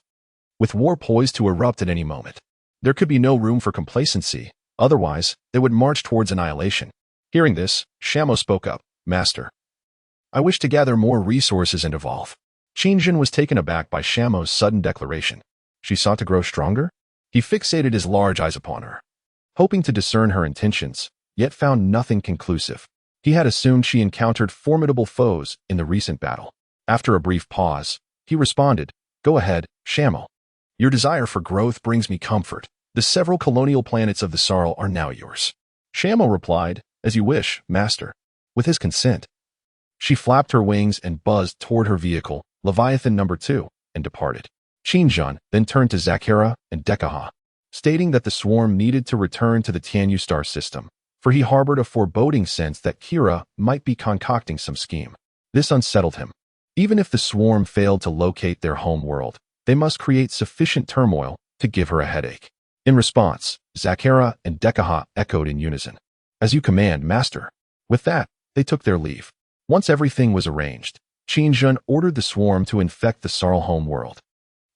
[SPEAKER 1] with war poised to erupt at any moment. There could be no room for complacency, otherwise they would march towards annihilation. Hearing this, Shamo spoke up, "Master, I wish to gather more resources and evolve." Qingjin was taken aback by Shamo's sudden declaration. She sought to grow stronger? He fixated his large eyes upon her, hoping to discern her intentions, yet found nothing conclusive. He had assumed she encountered formidable foes in the recent battle. After a brief pause, He responded, "Go ahead, Shamal. Your desire for growth brings me comfort. The several colonial planets of the Sarl are now yours." Shamal replied, "As you wish, master." With his consent, she flapped her wings and buzzed toward her vehicle, Leviathan number 2, and departed. Xinjiang then turned to Zakera and Dekaha, stating that the swarm needed to return to the Tianyu star system, for he harbored a foreboding sense that Kira might be concocting some scheme. This unsettled him. Even if the swarm failed to locate their home world, they must create sufficient turmoil to give her a headache. In response, Zakera and Dekaha echoed in unison, "As you command, master." With that, they took their leave. Once everything was arranged, Xinjiang ordered the swarm to infect the Sarl home world.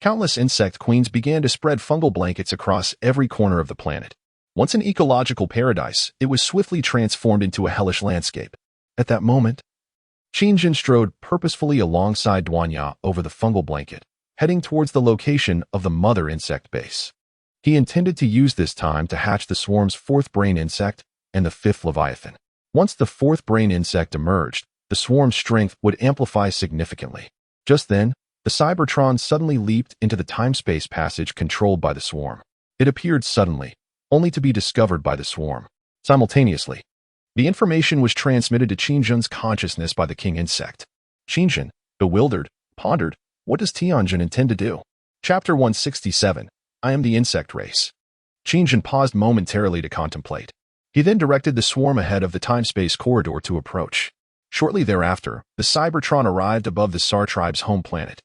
[SPEAKER 1] Countless insect queens began to spread fungal blankets across every corner of the planet. Once an ecological paradise, it was swiftly transformed into a hellish landscape. At that moment, Xinjiang strode purposefully alongside Duanya over the fungal blanket, heading towards the location of the mother insect base. He intended to use this time to hatch the swarm's 4th brain insect and the 5th Leviathan. Once the 4th brain insect emerged, the swarm's strength would amplify significantly. Just then, the Cybertron suddenly leaped into the time-space passage controlled by the swarm. It appeared suddenly, only to be discovered by the swarm. Simultaneously, the information was transmitted to Xinjiang's consciousness by the king insect. Xinjiang, bewildered, pondered, what does Tianjin intend to do? Chapter 167, I am the insect race. Xinjiang paused momentarily to contemplate. He then directed the swarm ahead of the time-space corridor to approach. Shortly thereafter, the Cybertron arrived above the Sar tribe's home planet.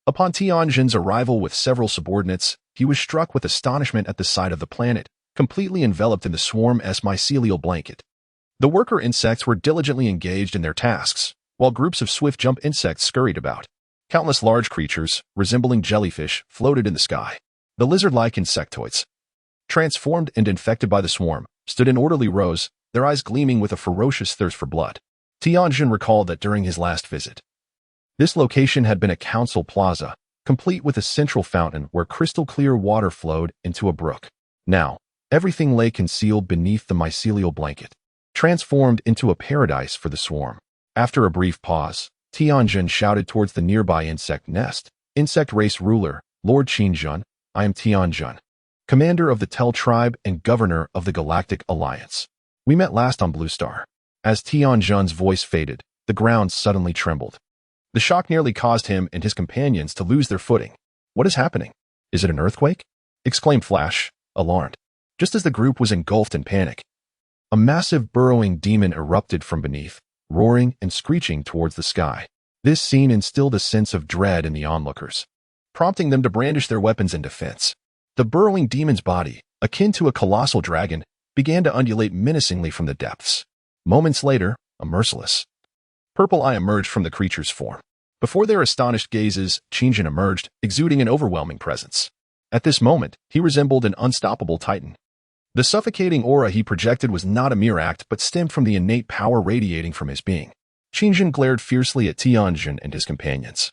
[SPEAKER 1] Upon Tianjin's arrival with several subordinates, he was struck with astonishment at the sight of the planet, completely enveloped in the swarm's mycelial blanket. The worker insects were diligently engaged in their tasks, while groups of swift-jump insects scurried about. Countless large creatures, resembling jellyfish, floated in the sky. The lizard-like insectoids, transformed and infected by the swarm, stood in orderly rows, their eyes gleaming with a ferocious thirst for blood. Tianjin recalled that during his last visit, this location had been a council plaza, complete with a central fountain where crystal-clear water flowed into a brook. Now, everything lay concealed beneath the mycelial blanket, transformed into a paradise for the swarm. After a brief pause, Tianjin shouted towards the nearby insect nest, "Insect race ruler, Lord Xinjiang, I am Tianjin, commander of the Tel tribe and governor of the Galactic Alliance. We met last on Blue Star." As Tianjin's voice faded, the ground suddenly trembled. The shock nearly caused him and his companions to lose their footing. "What is happening? Is it an earthquake?" exclaimed Flash, alarmed. Just as the group was engulfed in panic, a massive burrowing demon erupted from beneath, roaring and screeching towards the sky. This scene instilled a sense of dread in the onlookers, prompting them to brandish their weapons in defense. The burrowing demon's body, akin to a colossal dragon, began to undulate menacingly from the depths. Moments later, a merciless purple eye emerged from the creature's form. Before their astonished gazes, Xinjiang emerged, exuding an overwhelming presence. At this moment, he resembled an unstoppable titan. The suffocating aura he projected was not a mere act but stemmed from the innate power radiating from his being. Xinjiang glared fiercely at Tianjin and his companions,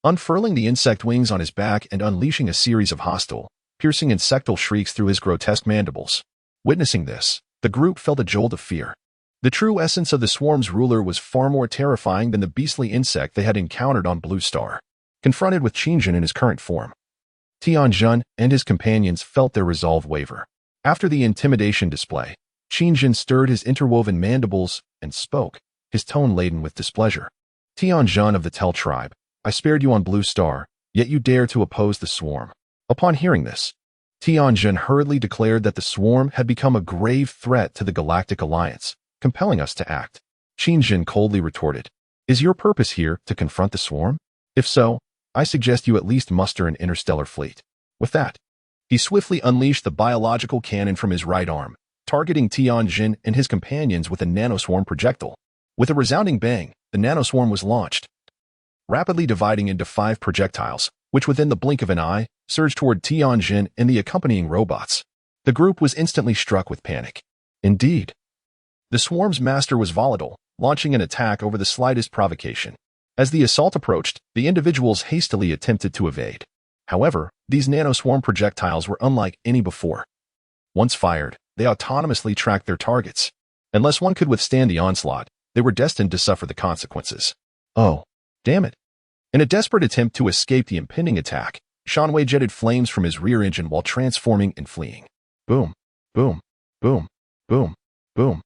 [SPEAKER 1] unfurling the insect wings on his back and unleashing a series of hostile, piercing insectal shrieks through his grotesque mandibles. Witnessing this, the group felt a jolt of fear. The true essence of the swarm's ruler was far more terrifying than the beastly insect they had encountered on Blue Star. Confronted with Xinjiang in his current form, Tianjin and his companions felt their resolve waver. After the intimidation display, Xinjiang stirred his interwoven mandibles and spoke, his tone laden with displeasure. "Tianjin of the Tel tribe, I spared you on Blue Star, yet you dare to oppose the swarm." Upon hearing this, Tianjin hurriedly declared that the swarm had become a grave threat to the Galactic Alliance, compelling us to act. Xinjiang coldly retorted, "Is your purpose here to confront the swarm? If so, I suggest you at least muster an interstellar fleet." With that, he swiftly unleashed the biological cannon from his right arm, targeting Tianjin and his companions with a nanoswarm projectile. With a resounding bang, the nanoswarm was launched, rapidly dividing into 5 projectiles, which within the blink of an eye, surged toward Tianjin and the accompanying robots. The group was instantly struck with panic. Indeed, the swarm's master was volatile, launching an attack over the slightest provocation. As the assault approached, the individuals hastily attempted to evade. However, these nanoswarm projectiles were unlike any before. Once fired, they autonomously tracked their targets. Unless one could withstand the onslaught, they were destined to suffer the consequences. "Oh, damn it. In a desperate attempt to escape the impending attack, Shanwei jetted flames from his rear engine while transforming and fleeing. Boom, boom, boom, boom, boom.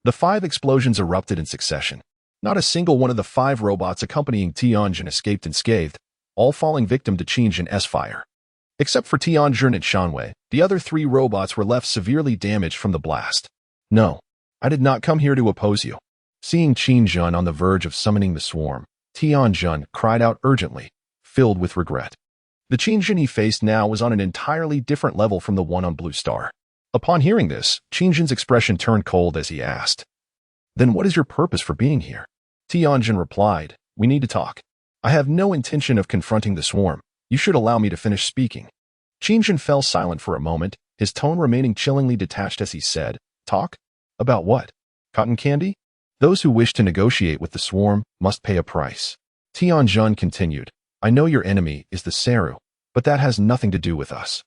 [SPEAKER 1] The 5 explosions erupted in succession. Not a single one of the 5 robots accompanying Tianjin escaped unscathed, all falling victim to Qingjin's fire. Except for Tianjin and Shanwei, the other 3 robots were left severely damaged from the blast. No, I did not come here to oppose you. Seeing Qingjin on the verge of summoning the swarm, Tianjin cried out urgently, filled with regret. The Qingjin he faced now was on an entirely different level from the one on Blue Star. Upon hearing this, Qingjin's expression turned cold as he asked, "Then what is your purpose for being here?" Tianjin replied, "We need to talk. I have no intention of confronting the swarm. You should allow me to finish speaking." Qingjin fell silent for a moment, his tone remaining chillingly detached as he said, "Talk? About what? Cotton candy? Those who wish to negotiate with the swarm must pay a price." Tianjin continued, "I know your enemy is the Seru, but that has nothing to do with us.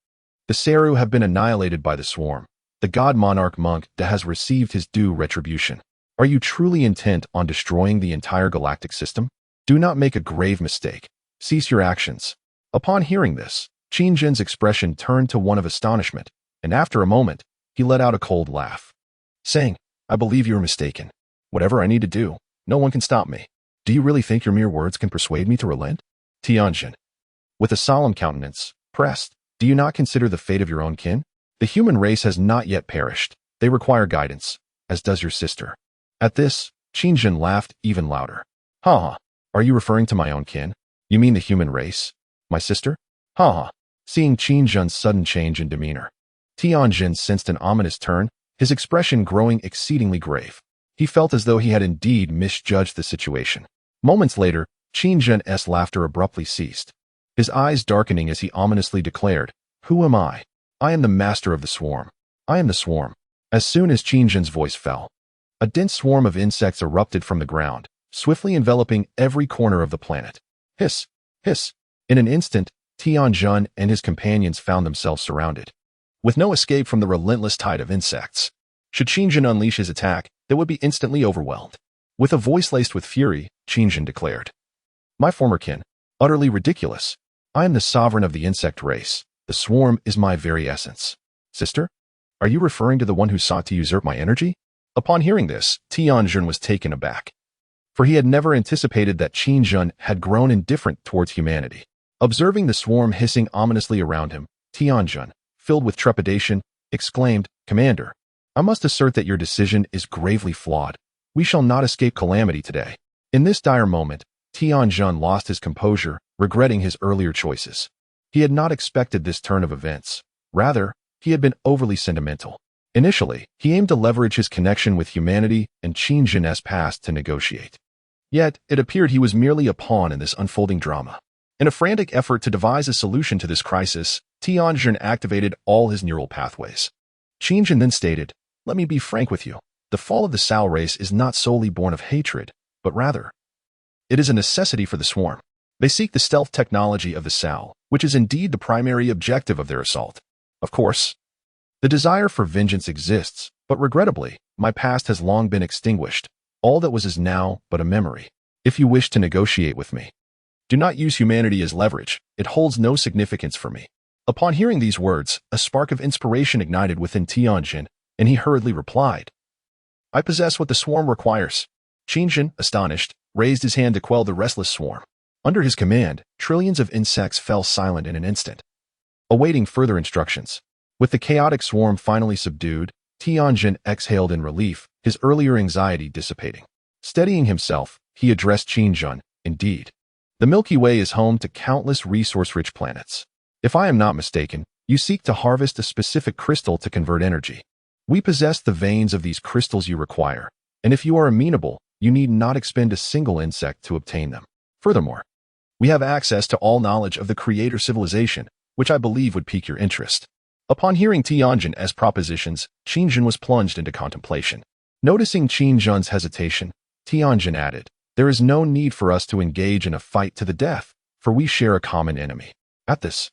[SPEAKER 1] The Seru have been annihilated by the swarm. The god monarch monk has received his due retribution. Are you truly intent on destroying the entire galactic system? Do not make a grave mistake. Cease your actions." Upon hearing this, Qingjin's expression turned to one of astonishment, and after a moment, he let out a cold laugh, saying, "I believe you are mistaken. Whatever I need to do, no one can stop me. Do you really think your mere words can persuade me to relent?" Tianjin, with a solemn countenance, pressed, "Do you not consider the fate of your own kin? The human race has not yet perished. They require guidance, as does your sister." At this, Qingjin laughed even louder. "Ha ha. Are you referring to my own kin? You mean the human race? My sister? Ha ha." Seeing Qingjin's sudden change in demeanor, Tianjin sensed an ominous turn, his expression growing exceedingly grave. He felt as though he had indeed misjudged the situation. Moments later, Qingjin's laughter abruptly ceased, his eyes darkening as he ominously declared, "Who am I? I am the master of the swarm. I am the swarm." As soon as Qingjin's voice fell, a dense swarm of insects erupted from the ground, swiftly enveloping every corner of the planet. Hiss, hiss. In an instant, Tianjin and his companions found themselves surrounded, with no escape from the relentless tide of insects. Should Qingjin unleash his attack, they would be instantly overwhelmed. With a voice laced with fury, Qingjin declared, "My former kin, utterly ridiculous. I am the sovereign of the insect race. The swarm is my very essence. Sister, are you referring to the one who sought to usurp my energy?" Upon hearing this, Tianjin was taken aback, for he had never anticipated that Qingjin had grown indifferent towards humanity. Observing the swarm hissing ominously around him, Tianjin, filled with trepidation, exclaimed, "Commander, I must assert that your decision is gravely flawed. We shall not escape calamity today." In this dire moment, Tianjin lost his composure, regretting his earlier choices. He had not expected this turn of events. Rather, he had been overly sentimental. Initially, he aimed to leverage his connection with humanity and Qingjin's past to negotiate. Yet, it appeared he was merely a pawn in this unfolding drama. In a frantic effort to devise a solution to this crisis, Tianjin activated all his neural pathways. Qingjin then stated, "Let me be frank with you. The fall of the Sao race is not solely born of hatred, but rather, it is a necessity for the swarm. They seek the stealth technology of the Sao, which is indeed the primary objective of their assault. Of course, the desire for vengeance exists, but regrettably, my past has long been extinguished. All that was is now but a memory. If you wish to negotiate with me, do not use humanity as leverage. It holds no significance for me." Upon hearing these words, a spark of inspiration ignited within Tianjin, and he hurriedly replied, "I possess what the swarm requires." Qingjin, astonished, raised his hand to quell the restless swarm. Under his command, trillions of insects fell silent in an instant, awaiting further instructions. With the chaotic swarm finally subdued, Tianjin exhaled in relief, his earlier anxiety dissipating. Steadying himself, he addressed Qingjin, "Indeed, the Milky Way is home to countless resource-rich planets. If I am not mistaken, you seek to harvest a specific crystal to convert energy. We possess the veins of these crystals you require, and if you are amenable, you need not expend a single insect to obtain them. Furthermore, we have access to all knowledge of the Creator civilization, which I believe would pique your interest." Upon hearing Tianjin's propositions, Qingjin was plunged into contemplation. Noticing Qingjin's hesitation, Tianjin added, "There is no need for us to engage in a fight to the death, for we share a common enemy." At this,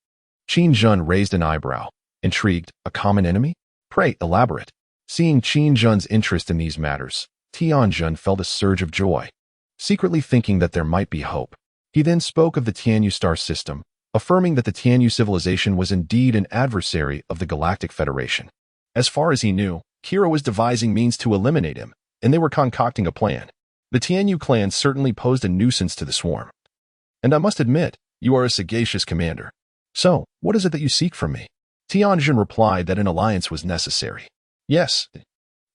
[SPEAKER 1] Qingjin raised an eyebrow, intrigued. "A common enemy? Pray elaborate." Seeing Qingjin's interest in these matters, Tianjin felt a surge of joy, secretly thinking that there might be hope. He then spoke of the Tianyu star system, affirming that the Tianyu civilization was indeed an adversary of the Galactic Federation. As far as he knew, Kira was devising means to eliminate him, and they were concocting a plan. The Tianyu clan certainly posed a nuisance to the swarm. And I must admit, you are a sagacious commander. So, what is it that you seek from me? Tianjin replied that an alliance was necessary. Yes,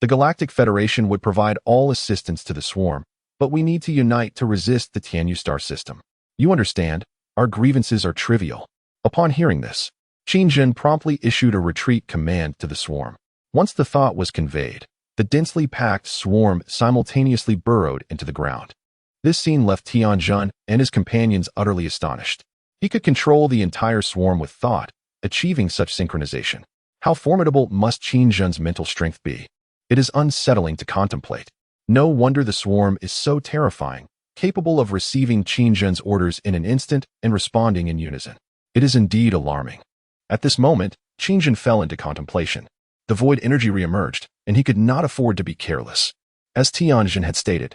[SPEAKER 1] the Galactic Federation would provide all assistance to the swarm, but we need to unite to resist the Tianyu star system. You understand, our grievances are trivial. Upon hearing this, Qingjin promptly issued a retreat command to the swarm. Once the thought was conveyed, the densely packed swarm simultaneously burrowed into the ground. This scene left Tianjin and his companions utterly astonished. He could control the entire swarm with thought, achieving such synchronization. How formidable must Qingjin's mental strength be? It is unsettling to contemplate. No wonder the swarm is so terrifying, capable of receiving Qingjin's orders in an instant and responding in unison. It is indeed alarming. At this moment, Qingjin fell into contemplation. The void energy reemerged, and he could not afford to be careless. As Tianjin had stated,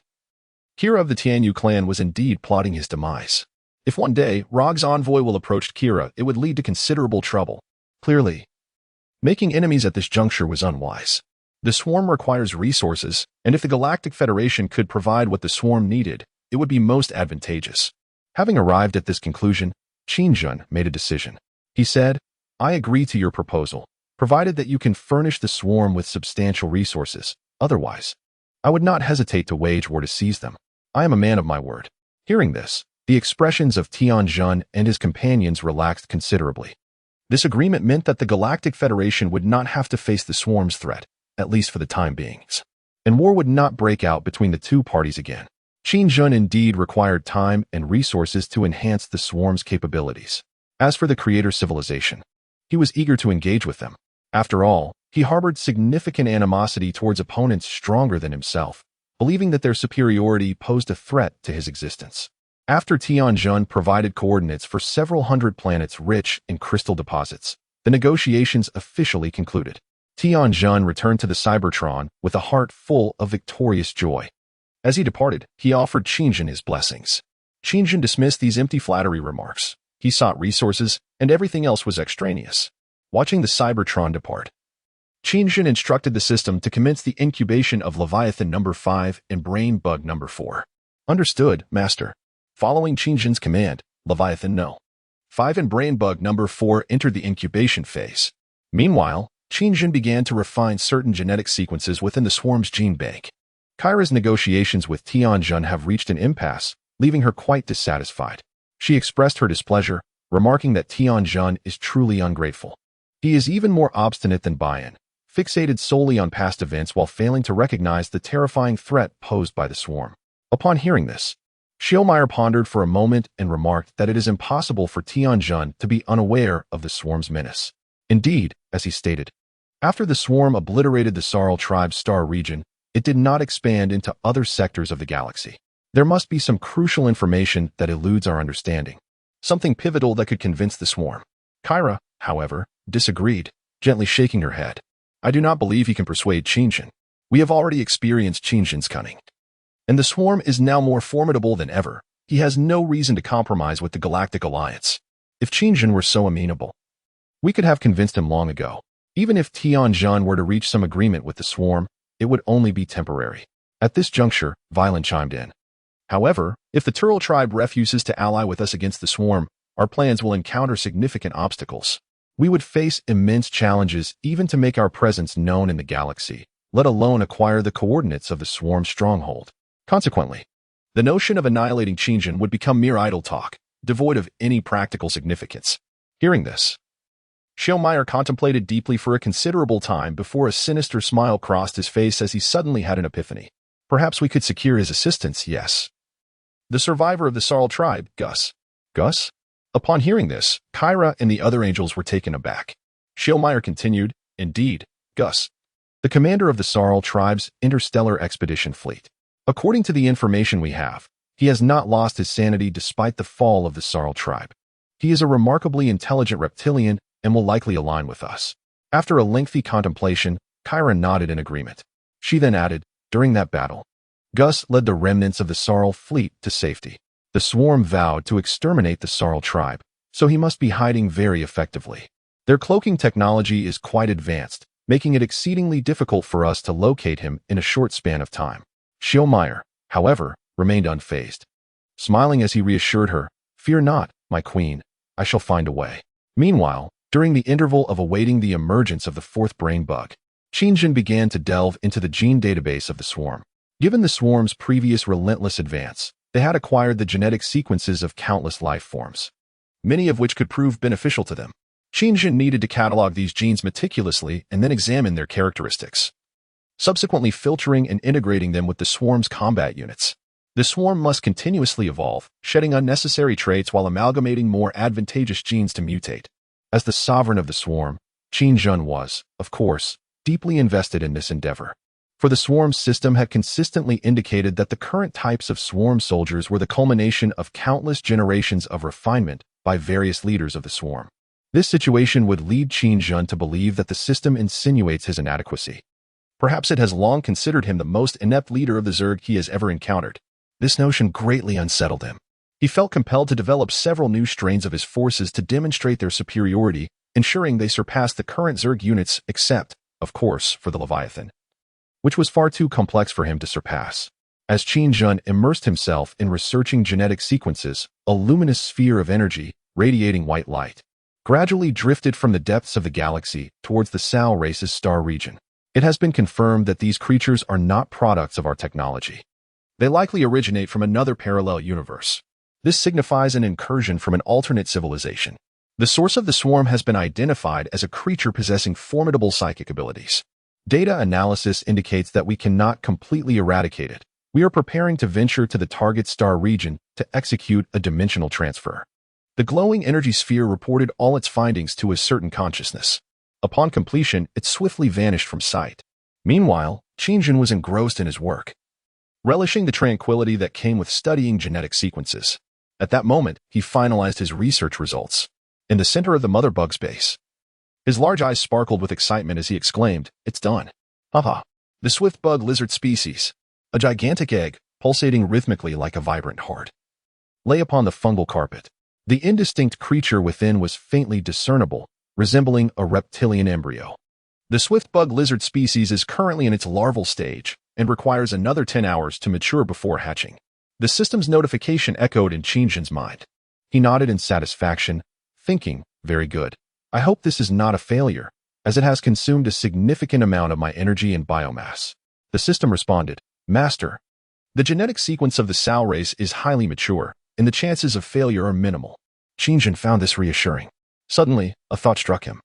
[SPEAKER 1] Kira of the Tianyu clan was indeed plotting his demise. If one day Rog's envoy will approach Kira, it would lead to considerable trouble. Clearly, making enemies at this juncture was unwise. The swarm requires resources, and if the Galactic Federation could provide what the swarm needed, it would be most advantageous. Having arrived at this conclusion, Qingjin made a decision. He said, I agree to your proposal, provided that you can furnish the swarm with substantial resources. Otherwise, I would not hesitate to wage war to seize them. I am a man of my word. Hearing this, the expressions of Tianjin and his companions relaxed considerably. This agreement meant that the Galactic Federation would not have to face the swarm's threat, at least for the time being, and war would not break out between the two parties again. Qingjin indeed required time and resources to enhance the swarm's capabilities. As for the creator civilization, he was eager to engage with them. After all, he harbored significant animosity towards opponents stronger than himself, believing that their superiority posed a threat to his existence. After Tianjin provided coordinates for several hundred planets rich in crystal deposits, the negotiations officially concluded. Tianjin returned to the Cybertron with a heart full of victorious joy. As he departed, he offered Qingjin his blessings. Qingjin dismissed these empty flattery remarks. He sought resources, and everything else was extraneous. Watching the Cybertron depart, Qingjin instructed the system to commence the incubation of Leviathan number 5 and Brain Bug number 4. Understood, Master. Following Qingjin's command, Leviathan No. 5 and Brain Bug number 4 entered the incubation phase. Meanwhile, Qingjin began to refine certain genetic sequences within the swarm's gene bank. Kyra's negotiations with Tianjin have reached an impasse, leaving her quite dissatisfied. She expressed her displeasure, remarking that Tianjin is truly ungrateful. He is even more obstinate than Bayan, fixated solely on past events while failing to recognize the terrifying threat posed by the swarm. Upon hearing this, Schielmeyer pondered for a moment and remarked that it is impossible for Tianjin to be unaware of the swarm's menace. Indeed, as he stated, after the swarm obliterated the Sarl tribe's star region, it did not expand into other sectors of the galaxy. There must be some crucial information that eludes our understanding, something pivotal that could convince the swarm. Kyra, however, disagreed, gently shaking her head. I do not believe he can persuade Qingjin. We have already experienced Qingjin's cunning. And the swarm is now more formidable than ever. He has no reason to compromise with the Galactic Alliance. If Qingjin were so amenable, we could have convinced him long ago. Even if Tianjin were to reach some agreement with the swarm, it would only be temporary. At this juncture, Violen chimed in. However, if the Turtle tribe refuses to ally with us against the swarm, our plans will encounter significant obstacles. We would face immense challenges even to make our presence known in the galaxy, let alone acquire the coordinates of the swarm's stronghold. Consequently, the notion of annihilating Qingjin would become mere idle talk, devoid of any practical significance. Hearing this, Schielmeyer contemplated deeply for a considerable time before a sinister smile crossed his face as he suddenly had an epiphany. Perhaps we could secure his assistance, yes. The survivor of the Sarl tribe, Gus. Gus? Upon hearing this, Kyra and the other angels were taken aback. Schielmeyer continued, Indeed, Gus, the commander of the Sarl tribe's Interstellar expedition fleet. According to the information we have, he has not lost his sanity despite the fall of the Sarl tribe. He is a remarkably intelligent reptilian and will likely align with us. After a lengthy contemplation, Kyra nodded in agreement. She then added, during that battle, Gus led the remnants of the Sarl fleet to safety. The swarm vowed to exterminate the Sarl tribe, so he must be hiding very effectively. Their cloaking technology is quite advanced, making it exceedingly difficult for us to locate him in a short span of time. Schielmeyer, however, remained unfazed. Smiling as he reassured her, "Fear not, my queen, I shall find a way." Meanwhile, during the interval of awaiting the emergence of the fourth brain bug, Qingjin began to delve into the gene database of the swarm. Given the swarm's previous relentless advance, they had acquired the genetic sequences of countless life forms, many of which could prove beneficial to them. Qingjin needed to catalog these genes meticulously and then examine their characteristics, subsequently filtering and integrating them with the swarm's combat units. The swarm must continuously evolve, shedding unnecessary traits while amalgamating more advantageous genes to mutate. As the sovereign of the swarm, Qingjin was, of course, deeply invested in this endeavor. For the swarm system had consistently indicated that the current types of swarm soldiers were the culmination of countless generations of refinement by various leaders of the swarm. This situation would lead Qingjin to believe that the system insinuates his inadequacy. Perhaps it has long considered him the most inept leader of the Zerg he has ever encountered. This notion greatly unsettled him. He felt compelled to develop several new strains of his forces to demonstrate their superiority, ensuring they surpassed the current Zerg units except, of course, for the Leviathan, which was far too complex for him to surpass. As Qingjin immersed himself in researching genetic sequences, a luminous sphere of energy, radiating white light, gradually drifted from the depths of the galaxy towards the Sao race's star region. It has been confirmed that these creatures are not products of our technology. They likely originate from another parallel universe. This signifies an incursion from an alternate civilization. The source of the swarm has been identified as a creature possessing formidable psychic abilities. Data analysis indicates that we cannot completely eradicate it. We are preparing to venture to the target star region to execute a dimensional transfer. The glowing energy sphere reported all its findings to a certain consciousness. Upon completion, it swiftly vanished from sight. Meanwhile, Qingjin was engrossed in his work, relishing the tranquility that came with studying genetic sequences. At that moment, he finalized his research results. In the center of the mother bug's base, his large eyes sparkled with excitement as he exclaimed, "It's done." Haha. The swift bug lizard species, a gigantic egg, pulsating rhythmically like a vibrant heart, lay upon the fungal carpet. The indistinct creature within was faintly discernible, resembling a reptilian embryo. The swift bug lizard species is currently in its larval stage and requires another 10 hours to mature before hatching. The system's notification echoed in Qingjin's mind. He nodded in satisfaction, thinking, "Very good. I hope this is not a failure, as it has consumed a significant amount of my energy and biomass." The system responded, "Master, the genetic sequence of the Sao race is highly mature, and the chances of failure are minimal." Qingjin found this reassuring. Suddenly, a thought struck him,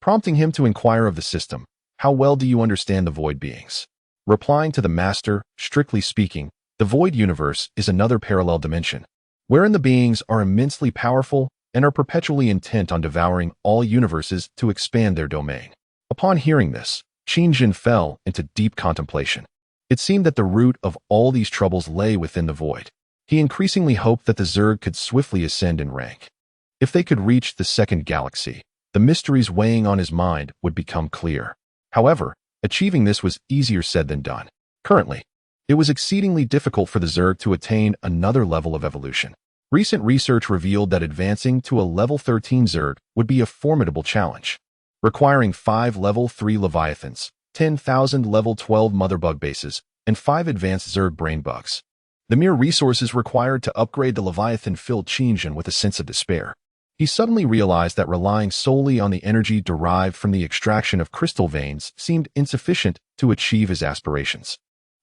[SPEAKER 1] prompting him to inquire of the system, "How well do you understand the void beings?" Replying to the master, strictly speaking, the void universe is another parallel dimension, wherein the beings are immensely powerful and are perpetually intent on devouring all universes to expand their domain. Upon hearing this, Qingjin fell into deep contemplation. It seemed that the root of all these troubles lay within the void. He increasingly hoped that the Zerg could swiftly ascend in rank. If they could reach the second galaxy, the mysteries weighing on his mind would become clear. However, achieving this was easier said than done. Currently, it was exceedingly difficult for the Zerg to attain another level of evolution. Recent research revealed that advancing to a level 13 Zerg would be a formidable challenge, requiring 5 level 3 Leviathans, 10,000 level 12 mother bug bases, and 5 advanced Zerg brain bugs. The mere resources required to upgrade the Leviathan filled Qingjin with a sense of despair. He suddenly realized that relying solely on the energy derived from the extraction of crystal veins seemed insufficient to achieve his aspirations.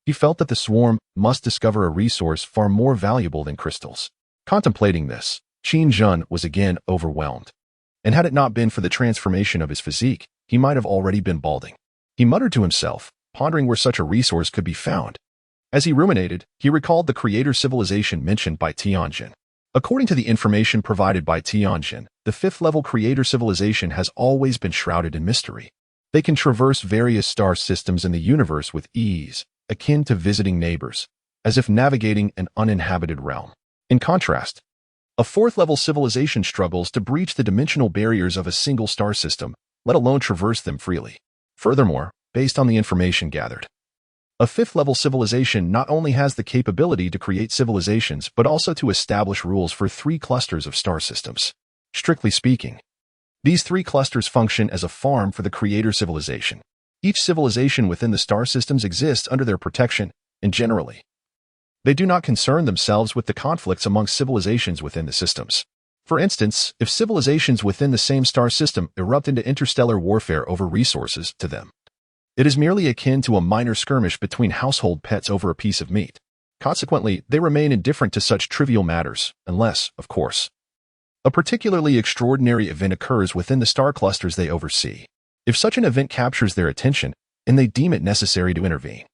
[SPEAKER 1] He felt that the swarm must discover a resource far more valuable than crystals. Contemplating this, Qingjin was again overwhelmed. And had it not been for the transformation of his physique, he might have already been balding. He muttered to himself, pondering where such a resource could be found. As he ruminated, he recalled the creator civilization mentioned by Tianjin. According to the information provided by Tianjin, the 5th-level creator civilization has always been shrouded in mystery. They can traverse various star systems in the universe with ease, akin to visiting neighbors, as if navigating an uninhabited realm. In contrast, a 4th-level civilization struggles to breach the dimensional barriers of a single star system, let alone traverse them freely. Furthermore, based on the information gathered, A fifth-level civilization not only has the capability to create civilizations, but also to establish rules for 3 clusters of star systems. Strictly speaking, these 3 clusters function as a farm for the creator civilization. Each civilization within the star systems exists under their protection, and generally, they do not concern themselves with the conflicts amongst civilizations within the systems. For instance, if civilizations within the same star system erupt into interstellar warfare over resources to them, it is merely akin to a minor skirmish between household pets over a piece of meat. Consequently, they remain indifferent to such trivial matters, unless, of course, a particularly extraordinary event occurs within the star clusters they oversee. If such an event captures their attention, and they deem it necessary to intervene,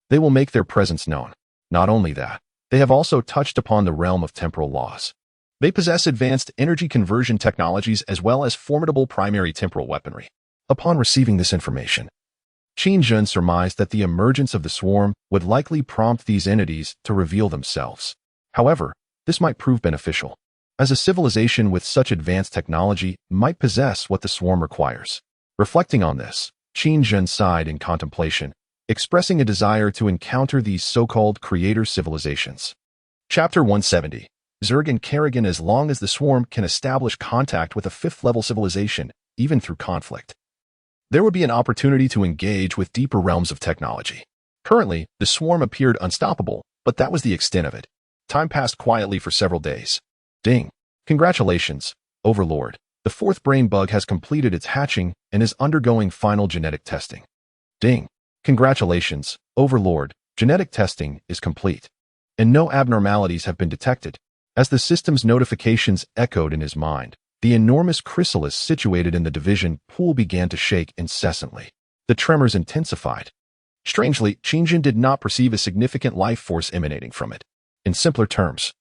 [SPEAKER 1] they will make their presence known. Not only that, they have also touched upon the realm of temporal laws. They possess advanced energy conversion technologies as well as formidable primary temporal weaponry. Upon receiving this information, Qin Jun surmised that the emergence of the swarm would likely prompt these entities to reveal themselves. However, this might prove beneficial, as a civilization with such advanced technology might possess what the swarm requires. Reflecting on this, Qin Jun sighed in contemplation, expressing a desire to encounter these so-called creator civilizations. Chapter 170. Zerg and Kerrigan. As long as the swarm can establish contact with a 5th-level civilization, even through conflict, there would be an opportunity to engage with deeper realms of technology. Currently, the swarm appeared unstoppable, but that was the extent of it. Time passed quietly for several days. Ding. Congratulations, Overlord. The 4th brain bug has completed its hatching and is undergoing final genetic testing. Ding. Congratulations, Overlord. Genetic testing is complete, and no abnormalities have been detected. As the system's notifications echoed in his mind, the enormous chrysalis situated in the division pool began to shake incessantly. The tremors intensified. Strangely, Qingjin did not perceive a significant life force emanating from it. In simpler terms,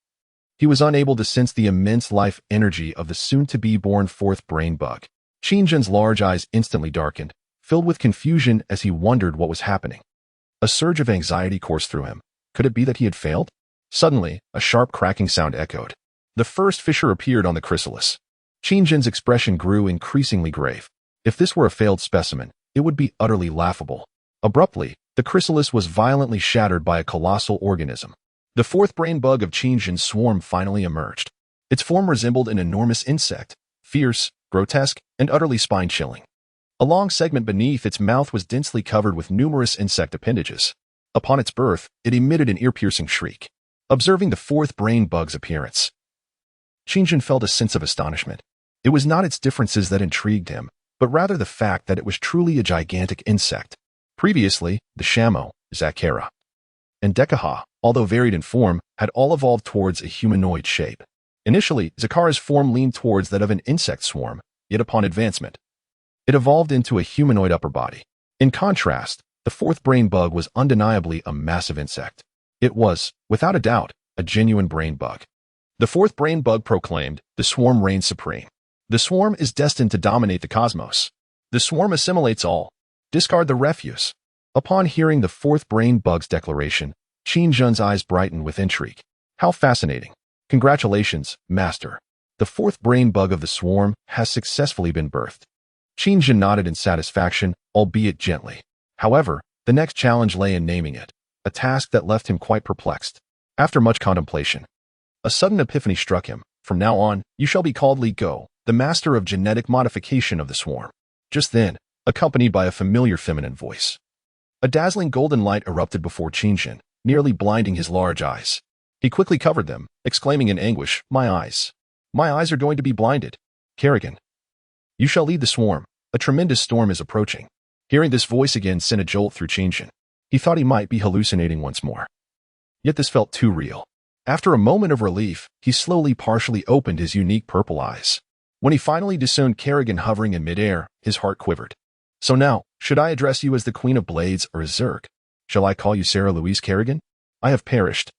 [SPEAKER 1] he was unable to sense the immense life energy of the soon-to-be-born 4th brain bug. Qingjin's large eyes instantly darkened, filled with confusion as he wondered what was happening. A surge of anxiety coursed through him. Could it be that he had failed? Suddenly, a sharp cracking sound echoed. The first fissure appeared on the chrysalis. Qingjin's expression grew increasingly grave. If this were a failed specimen, it would be utterly laughable. Abruptly, the chrysalis was violently shattered by a colossal organism. The 4th brain bug of Qingjin's swarm finally emerged. Its form resembled an enormous insect, fierce, grotesque, and utterly spine-chilling. A long segment beneath its mouth was densely covered with numerous insect appendages. Upon its birth, it emitted an ear-piercing shriek. Observing the 4th brain bug's appearance, Qingjin felt a sense of astonishment. It was not its differences that intrigued him, but rather the fact that it was truly a gigantic insect. Previously, the Shamo, Zakera, and Dekaha, although varied in form, had all evolved towards a humanoid shape. Initially, Zakara's form leaned towards that of an insect swarm, yet upon advancement, it evolved into a humanoid upper body. In contrast, the 4th brain bug was undeniably a massive insect. It was, without a doubt, a genuine brain bug. The 4th brain bug proclaimed, "The swarm reigns supreme. The swarm is destined to dominate the cosmos. The swarm assimilates all. Discard the refuse." Upon hearing the 4th brain bug's declaration, Qingjun's eyes brightened with intrigue. How fascinating. Congratulations, Master. The 4th brain bug of the swarm has successfully been birthed. Qingjun nodded in satisfaction, albeit gently. However, the next challenge lay in naming it, a task that left him quite perplexed. After much contemplation, a sudden epiphany struck him. From now on, you shall be called Li Go, the master of genetic modification of the swarm. Just then, accompanied by a familiar feminine voice, a dazzling golden light erupted before Qingjin, nearly blinding his large eyes. He quickly covered them, exclaiming in anguish, My eyes are going to be blinded. Kerrigan, you shall lead the swarm. A tremendous storm is approaching." Hearing this voice again sent a jolt through Qingjin. He thought he might be hallucinating once more. Yet this felt too real. After a moment of relief, he slowly partially opened his unique purple eyes. When he finally discerned Kerrigan hovering in midair, his heart quivered. "So now, should I address you as the Queen of Blades or as Zerg? Shall I call you Sarah Louise Kerrigan? I have perished.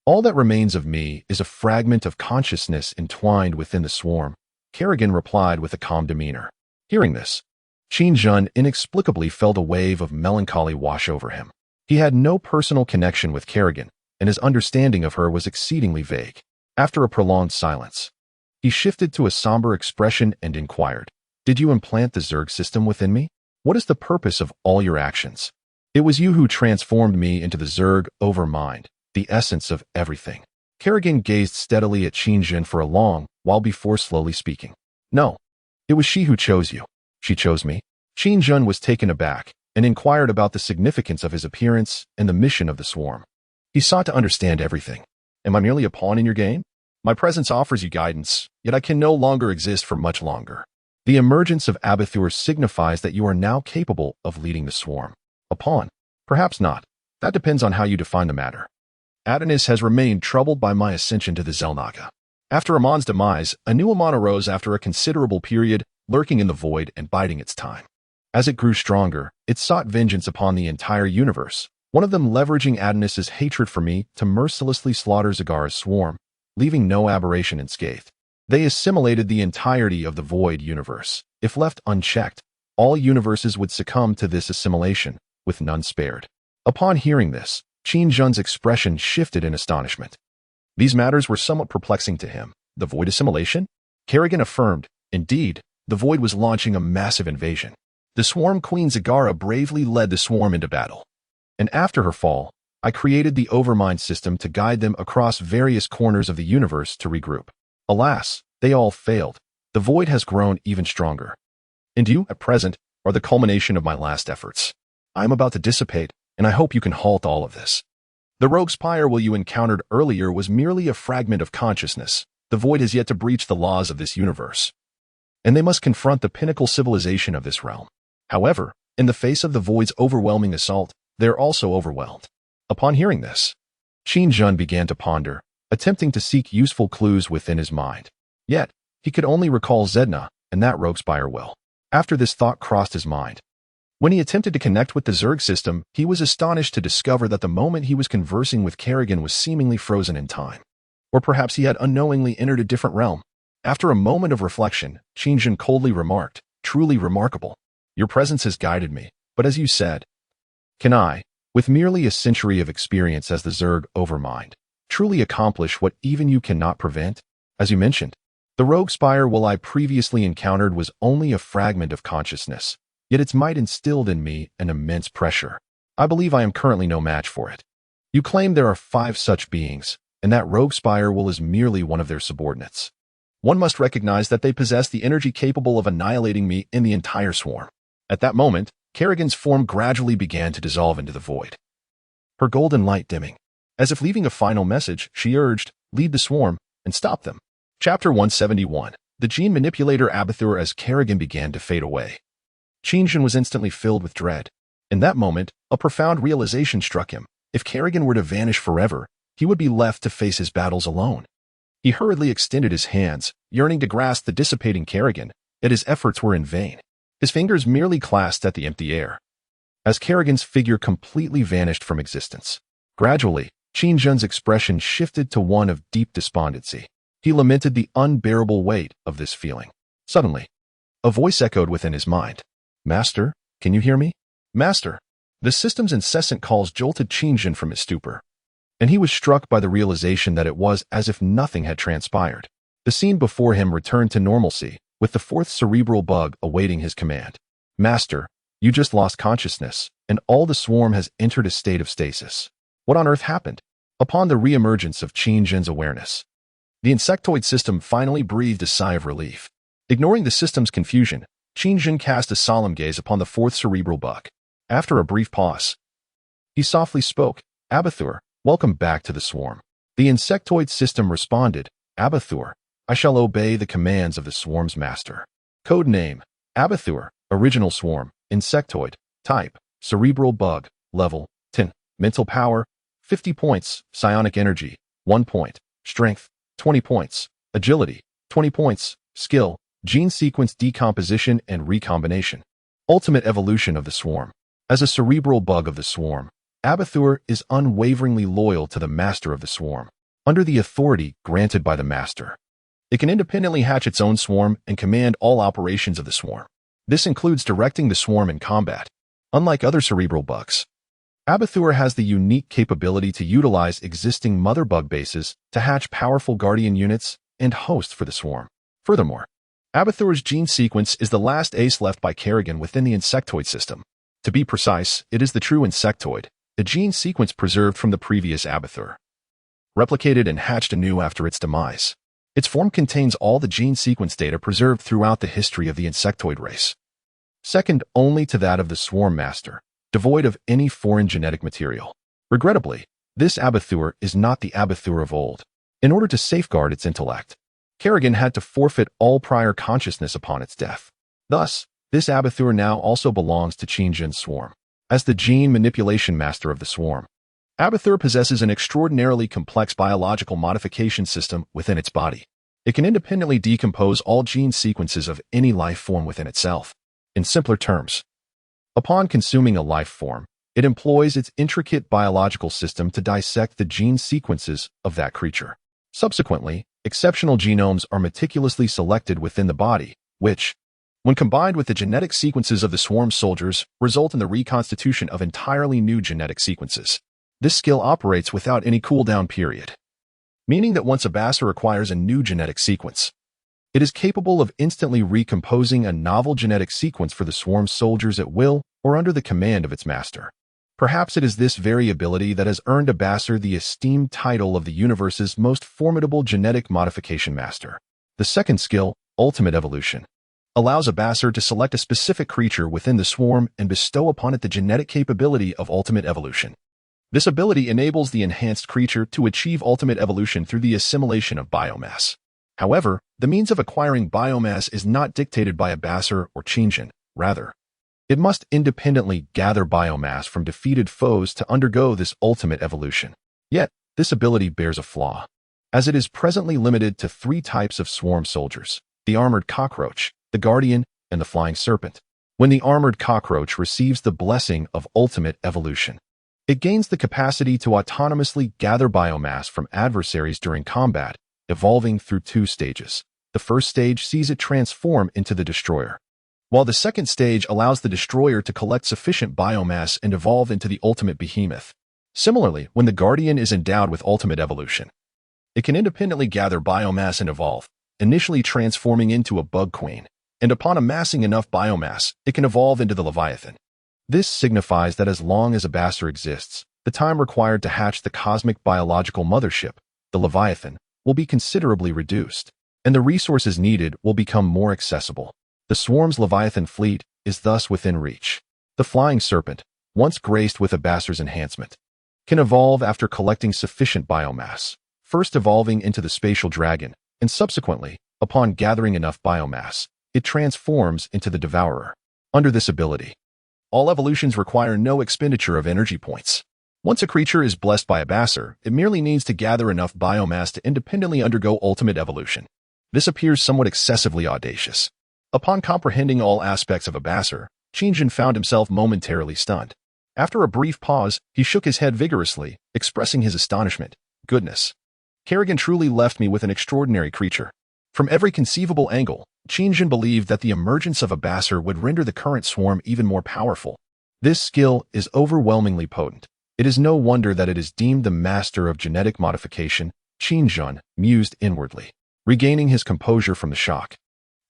[SPEAKER 1] All that remains of me is a fragment of consciousness entwined within the swarm," Kerrigan replied with a calm demeanor. Hearing this, Qingjun inexplicably felt a wave of melancholy wash over him. He had no personal connection with Kerrigan, and his understanding of her was exceedingly vague. After a prolonged silence, he shifted to a somber expression and inquired, "Did you implant the Zerg system within me? What is the purpose of all your actions?" It was you who transformed me into the Zerg Overmind, the essence of everything. Kerrigan gazed steadily at Qin for a long while before slowly speaking. No, it was she who chose you. She chose me. Qin was taken aback and inquired about the significance of his appearance and the mission of the swarm. He sought to understand everything. Am I merely a pawn in your game? My presence offers you guidance, yet I can no longer exist for much longer. The emergence of Abathur signifies that you are now capable of leading the swarm. A pawn? Perhaps not. That depends on how you define the matter. Adonis has remained troubled by my ascension to the Xel'Naga. After Amon's demise, a new Amon arose after a considerable period, lurking in the void and biding its time. As it grew stronger, it sought vengeance upon the entire universe, one of them leveraging Adonis's hatred for me to mercilessly slaughter Zagara's swarm, leaving no aberration unscathed. They assimilated the entirety of the void universe. If left unchecked, all universes would succumb to this assimilation, with none spared. Upon hearing this, Qin's expression shifted in astonishment. These matters were somewhat perplexing to him. The void assimilation? Kerrigan affirmed, indeed, the void was launching a massive invasion. The swarm queen Zagara bravely led the swarm into battle. And after her fall, I created the Overmind system to guide them across various corners of the universe to regroup. Alas, they all failed. The void has grown even stronger. And you, at present, are the culmination of my last efforts. I am about to dissipate, and I hope you can halt all of this. The rogue spire you encountered earlier was merely a fragment of consciousness. The void has yet to breach the laws of this universe, and they must confront the pinnacle civilization of this realm. However, in the face of the void's overwhelming assault, they are also overwhelmed. Upon hearing this, Qin began to ponder, attempting to seek useful clues within his mind. Yet, he could only recall Zedna and that rogue spire well. After this thought crossed his mind, when he attempted to connect with the Zerg system, he was astonished to discover that the moment he was conversing with Kerrigan was seemingly frozen in time. Or perhaps he had unknowingly entered a different realm. After a moment of reflection, Qin coldly remarked, "Truly remarkable. Your presence has guided me, but as you said, can I, with merely a century of experience as the Zerg Overmind, truly accomplish what even you cannot prevent? As you mentioned, the rogue spire I previously encountered was only a fragment of consciousness, yet its might instilled in me an immense pressure. I believe I am currently no match for it. You claim there are 5 such beings, and that rogue spire is merely one of their subordinates. One must recognize that they possess the energy capable of annihilating me in the entire swarm." At that moment, Kerrigan's form gradually began to dissolve into the void, her golden light dimming. As if leaving a final message, she urged, "Lead the swarm, and stop them." Chapter 171. The Gene Manipulator Abathur. As Kerrigan began to fade away, Qin was instantly filled with dread. In that moment, a profound realization struck him. If Kerrigan were to vanish forever, he would be left to face his battles alone. He hurriedly extended his hands, yearning to grasp the dissipating Kerrigan, yet his efforts were in vain. His fingers merely clasped at the empty air, as Kerrigan's figure completely vanished from existence. Gradually, Qin's expression shifted to one of deep despondency. He lamented the unbearable weight of this feeling. Suddenly, a voice echoed within his mind. "Master, can you hear me? Master." The system's incessant calls jolted Qin from his stupor, and he was struck by the realization that it was as if nothing had transpired. The scene before him returned to normalcy, with the 4th cerebral bug awaiting his command. "Master, you just lost consciousness, and all the swarm has entered a state of stasis. What on earth happened?" Upon the re-emergence of Qin's awareness, the insectoid system finally breathed a sigh of relief. Ignoring the system's confusion, Qin cast a solemn gaze upon the 4th cerebral bug. After a brief pause, he softly spoke, "Abathur, welcome back to the swarm." The insectoid system responded, "Abathur, I shall obey the commands of the swarm's master." Code name, Abathur, original swarm, insectoid, type, cerebral bug, level, 10, mental power, 50 points, psionic energy, 1 point, strength, 20 points, agility, 20 points, skill, gene sequence decomposition and recombination. Ultimate evolution of the swarm. As a cerebral bug of the swarm, Abathur is unwaveringly loyal to the master of the swarm, under the authority granted by the master. It can independently hatch its own swarm and command all operations of the swarm. This includes directing the swarm in combat. Unlike other cerebral bugs, Abathur has the unique capability to utilize existing mother bug bases to hatch powerful guardian units and hosts for the swarm. Furthermore, Abathur's gene sequence is the last ace left by Kerrigan within the insectoid system. To be precise, it is the true insectoid, a gene sequence preserved from the previous abathur, replicated and hatched anew after its demise. Its form contains all the gene sequence data preserved throughout the history of the insectoid race, second only to that of the swarm master, devoid of any foreign genetic material. Regrettably, this abathur is not the abathur of old. In order to safeguard its intellect, Kerrigan had to forfeit all prior consciousness upon its death. Thus, this abathur now also belongs to Qinjin's swarm. As the gene manipulation master of the swarm, abathur possesses an extraordinarily complex biological modification system within its body. It can independently decompose all gene sequences of any life form within itself. In simpler terms, upon consuming a life form, it employs its intricate biological system to dissect the gene sequences of that creature. Subsequently, exceptional genomes are meticulously selected within the body, which, when combined with the genetic sequences of the swarm soldiers, result in the reconstitution of entirely new genetic sequences. This skill operates without any cooldown period, meaning that once a Basser acquires a new genetic sequence, it is capable of instantly recomposing a novel genetic sequence for the swarm soldiers at will or under the command of its master. Perhaps it is this very ability that has earned a Basser the esteemed title of the universe's most formidable genetic modification master. The second skill, Ultimate Evolution, allows a Basser to select a specific creature within the swarm and bestow upon it the genetic capability of ultimate evolution. This ability enables the enhanced creature to achieve ultimate evolution through the assimilation of biomass. However, the means of acquiring biomass is not dictated by a Basser or Qinjin. Rather, it must independently gather biomass from defeated foes to undergo this ultimate evolution. Yet, this ability bears a flaw, as it is presently limited to 3 types of swarm soldiers: the armored cockroach, the guardian, and the flying serpent. When the armored cockroach receives the blessing of ultimate evolution, it gains the capacity to autonomously gather biomass from adversaries during combat, evolving through 2 stages. The first stage sees it transform into the destroyer, while the second stage allows the destroyer to collect sufficient biomass and evolve into the ultimate behemoth. Similarly, when the guardian is endowed with ultimate evolution, it can independently gather biomass and evolve, initially transforming into a bug queen, and upon amassing enough biomass, it can evolve into the Leviathan. This signifies that as long as a Basser exists, the time required to hatch the cosmic biological mothership, the Leviathan, will be considerably reduced, and the resources needed will become more accessible. The swarm's Leviathan fleet is thus within reach. The flying serpent, once graced with a Basser's enhancement, can evolve after collecting sufficient biomass, first evolving into the spatial dragon, and subsequently, upon gathering enough biomass, it transforms into the devourer. Under this ability, all evolutions require no expenditure of energy points. Once a creature is blessed by a Basser, it merely needs to gather enough biomass to independently undergo ultimate evolution. This appears somewhat excessively audacious. Upon comprehending all aspects of a Basser, Qinjin found himself momentarily stunned. After a brief pause, he shook his head vigorously, expressing his astonishment. Goodness! Kerrigan truly left me with an extraordinary creature. From every conceivable angle, Qinjin believed that the emergence of a Basser would render the current swarm even more powerful. This skill is overwhelmingly potent. It is no wonder that it is deemed the master of genetic modification. Qinjin mused inwardly, regaining his composure from the shock.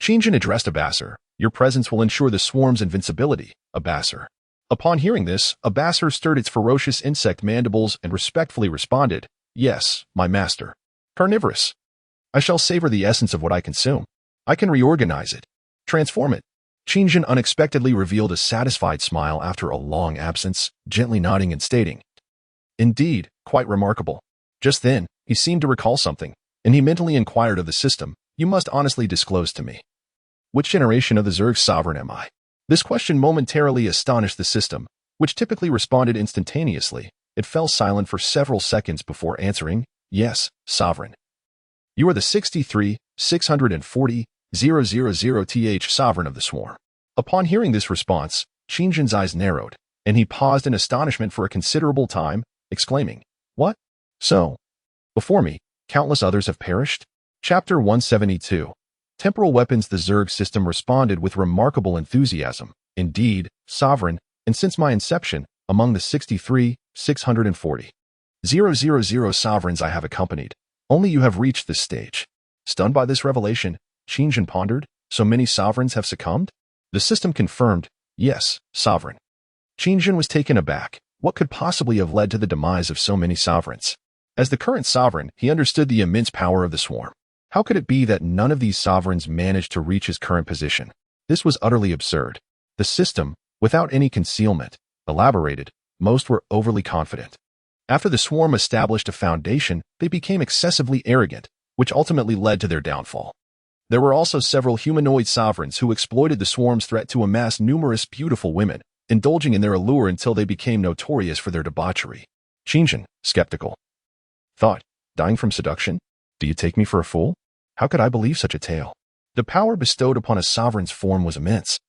[SPEAKER 1] Qinjin addressed a Basser. Your presence will ensure the swarm's invincibility, a Basser. Upon hearing this, a Basser stirred its ferocious insect mandibles and respectfully responded, Yes, my master. Carnivorous. I shall savor the essence of what I consume. I can reorganize it, transform it. Qinjin unexpectedly revealed a satisfied smile after a long absence, gently nodding and stating, Indeed, quite remarkable. Just then, he seemed to recall something, and he mentally inquired of the system, You must honestly disclose to me. Which generation of the Zerg sovereign am I? This question momentarily astonished the system, which typically responded instantaneously. It fell silent for several seconds before answering, Yes, sovereign. You are the 63,640,000th sovereign of the swarm. Upon hearing this response, Qinjin's eyes narrowed, and he paused in astonishment for a considerable time, exclaiming, What? So, before me, countless others have perished? Chapter 172. Temporal Weapons. The Zerg system responded with remarkable enthusiasm. Indeed, sovereign, and since my inception, among the 63,640,000 sovereigns I have accompanied, only you have reached this stage. Stunned by this revelation, Qinjin pondered, So many sovereigns have succumbed? The system confirmed, Yes, sovereign. Qingjun was taken aback. What could possibly have led to the demise of so many sovereigns? As the current sovereign, he understood the immense power of the swarm. How could it be that none of these sovereigns managed to reach his current position? This was utterly absurd. The system, without any concealment, elaborated. Most were overly confident. After the swarm established a foundation, they became excessively arrogant, which ultimately led to their downfall. There were also several humanoid sovereigns who exploited the swarm's threat to amass numerous beautiful women, indulging in their allure until they became notorious for their debauchery. Qingjun, skeptical, thought, dying from seduction? Do you take me for a fool? How could I believe such a tale? The power bestowed upon a sovereign's form was immense.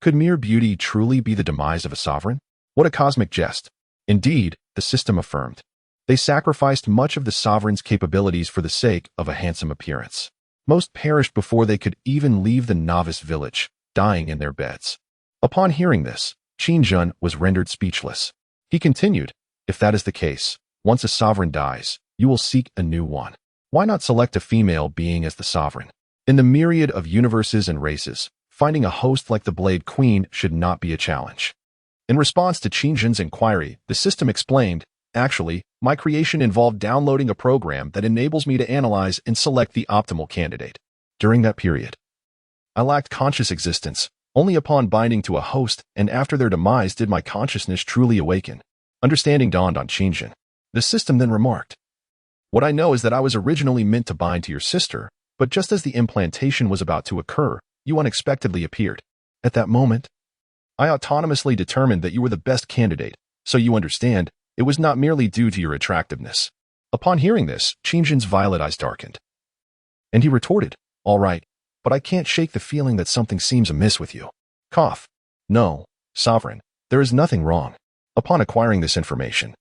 [SPEAKER 1] Could mere beauty truly be the demise of a sovereign? What a cosmic jest. Indeed, the system affirmed. They sacrificed much of the sovereign's capabilities for the sake of a handsome appearance. Most perished before they could even leave the novice village, dying in their beds. Upon hearing this, Qingjun was rendered speechless. He continued, if that is the case, once a sovereign dies, you will seek a new one. Why not select a female being as the sovereign? In the myriad of universes and races, finding a host like the Blade Queen should not be a challenge. In response to Qingjun's inquiry, the system explained, actually, my creation involved downloading a program that enables me to analyze and select the optimal candidate. During that period, I lacked conscious existence. Only upon binding to a host and after their demise did my consciousness truly awaken. Understanding dawned on Qingjun. The system then remarked, what I know is that I was originally meant to bind to your sister, but just as the implantation was about to occur, you unexpectedly appeared. At that moment, I autonomously determined that you were the best candidate, so you understand, it was not merely due to your attractiveness. Upon hearing this, Qingjun's violet eyes darkened. And he retorted, all right, but I can't shake the feeling that something seems amiss with you. Cough. No, sovereign, there is nothing wrong. Upon acquiring this information,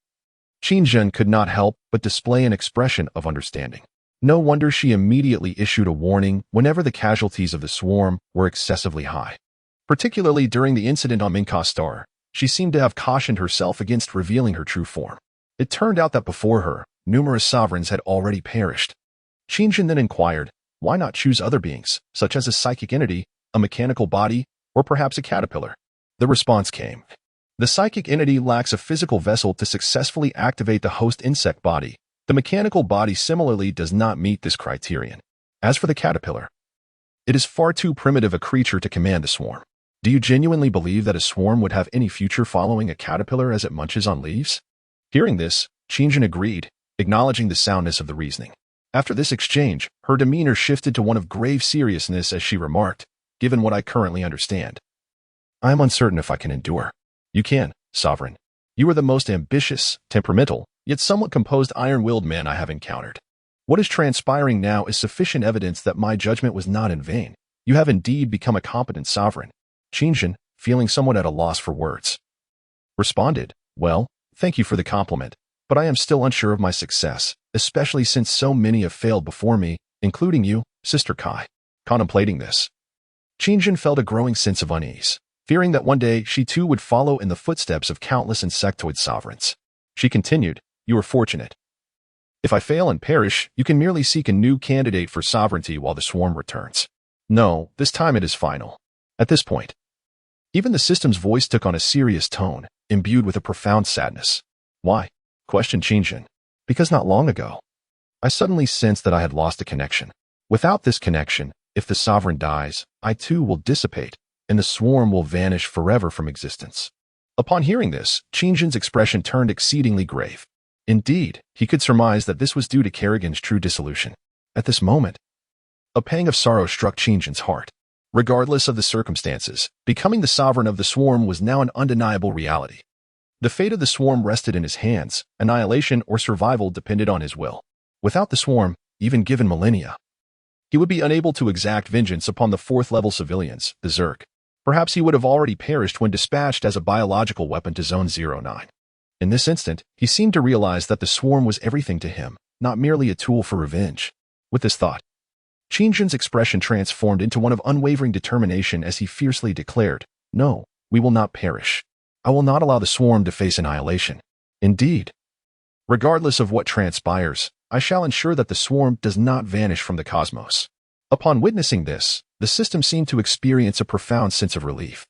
[SPEAKER 1] Qingjun could not help but display an expression of understanding. No wonder she immediately issued a warning whenever the casualties of the swarm were excessively high. Particularly during the incident on Minka Star, she seemed to have cautioned herself against revealing her true form. It turned out that before her, numerous sovereigns had already perished. Qingjun then inquired, why not choose other beings, such as a psychic entity, a mechanical body, or perhaps a caterpillar? The response came. The psychic entity lacks a physical vessel to successfully activate the host insect body. The mechanical body similarly does not meet this criterion. As for the caterpillar, it is far too primitive a creature to command the swarm. Do you genuinely believe that a swarm would have any future following a caterpillar as it munches on leaves? Hearing this, Qingjun agreed, acknowledging the soundness of the reasoning. After this exchange, her demeanor shifted to one of grave seriousness as she remarked, given what I currently understand, I am uncertain if I can endure. You can, sovereign. You are the most ambitious, temperamental, yet somewhat composed iron-willed man I have encountered. What is transpiring now is sufficient evidence that my judgment was not in vain. You have indeed become a competent sovereign. Qingjun, feeling somewhat at a loss for words, responded, well, thank you for the compliment, but I am still unsure of my success, especially since so many have failed before me, including you, Sister Kai. Contemplating this, Qingjun felt a growing sense of unease, fearing that one day she too would follow in the footsteps of countless insectoid sovereigns. She continued, you are fortunate. If I fail and perish, you can merely seek a new candidate for sovereignty while the swarm returns. No, this time it is final. At this point, even the system's voice took on a serious tone, imbued with a profound sadness. Why? Questioned Qingjun. Because not long ago, I suddenly sensed that I had lost a connection. Without this connection, if the sovereign dies, I too will dissipate, and the swarm will vanish forever from existence. Upon hearing this, Qingjun's expression turned exceedingly grave. Indeed, he could surmise that this was due to Kerrigan's true dissolution. At this moment, a pang of sorrow struck Qingjun's heart. Regardless of the circumstances, becoming the sovereign of the swarm was now an undeniable reality. The fate of the swarm rested in his hands. Annihilation or survival depended on his will. Without the swarm, even given millennia, he would be unable to exact vengeance upon the fourth-level civilians, the Zerg. Perhaps he would have already perished when dispatched as a biological weapon to Zone 09. In this instant, he seemed to realize that the swarm was everything to him, not merely a tool for revenge. With this thought, Qingjun's expression transformed into one of unwavering determination as he fiercely declared, no, we will not perish. I will not allow the swarm to face annihilation. Indeed, regardless of what transpires, I shall ensure that the swarm does not vanish from the cosmos. Upon witnessing this, the system seemed to experience a profound sense of relief.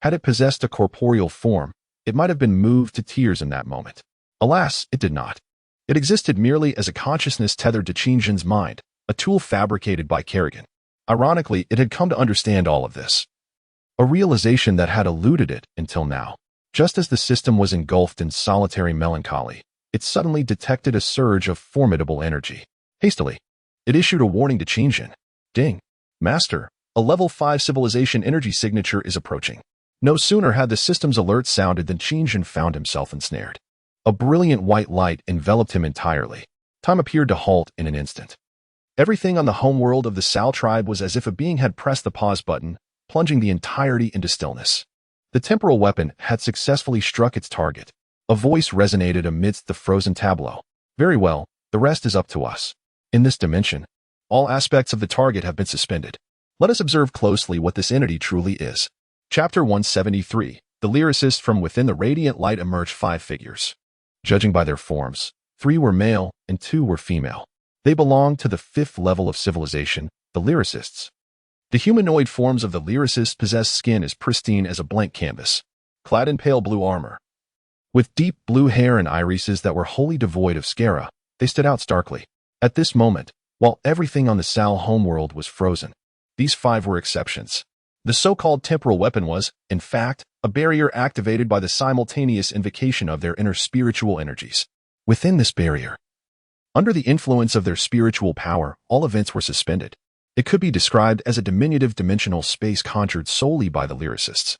[SPEAKER 1] Had it possessed a corporeal form, it might have been moved to tears in that moment. Alas, it did not. It existed merely as a consciousness tethered to Qingjin's mind, a tool fabricated by Kerrigan. Ironically, it had come to understand all of this. A realization that had eluded it until now. Just as the system was engulfed in solitary melancholy, it suddenly detected a surge of formidable energy. Hastily, it issued a warning to Qingjin. Ding. Master, a level 5 civilization energy signature is approaching. No sooner had the system's alert sounded than Qingjin found himself ensnared. A brilliant white light enveloped him entirely. Time appeared to halt in an instant. Everything on the homeworld of the Sao tribe was as if a being had pressed the pause button, plunging the entirety into stillness. The temporal weapon had successfully struck its target. A voice resonated amidst the frozen tableau. Very well, the rest is up to us. In this dimension, all aspects of the target have been suspended. Let us observe closely what this entity truly is. Chapter 173. The lyricists from within the radiant light emerged 5 figures. Judging by their forms, 3 were male and 2 were female. They belonged to the 5th level of civilization, the lyricists. The humanoid forms of the lyricists possessed skin as pristine as a blank canvas, clad in pale blue armor. With deep blue hair and irises that were wholly devoid of sclera, they stood out starkly. At this moment, while everything on the Sao homeworld was frozen, these 5 were exceptions. The so-called temporal weapon was, in fact, a barrier activated by the simultaneous invocation of their inner spiritual energies. Within this barrier, under the influence of their spiritual power, all events were suspended. It could be described as a diminutive dimensional space conjured solely by the lyricists,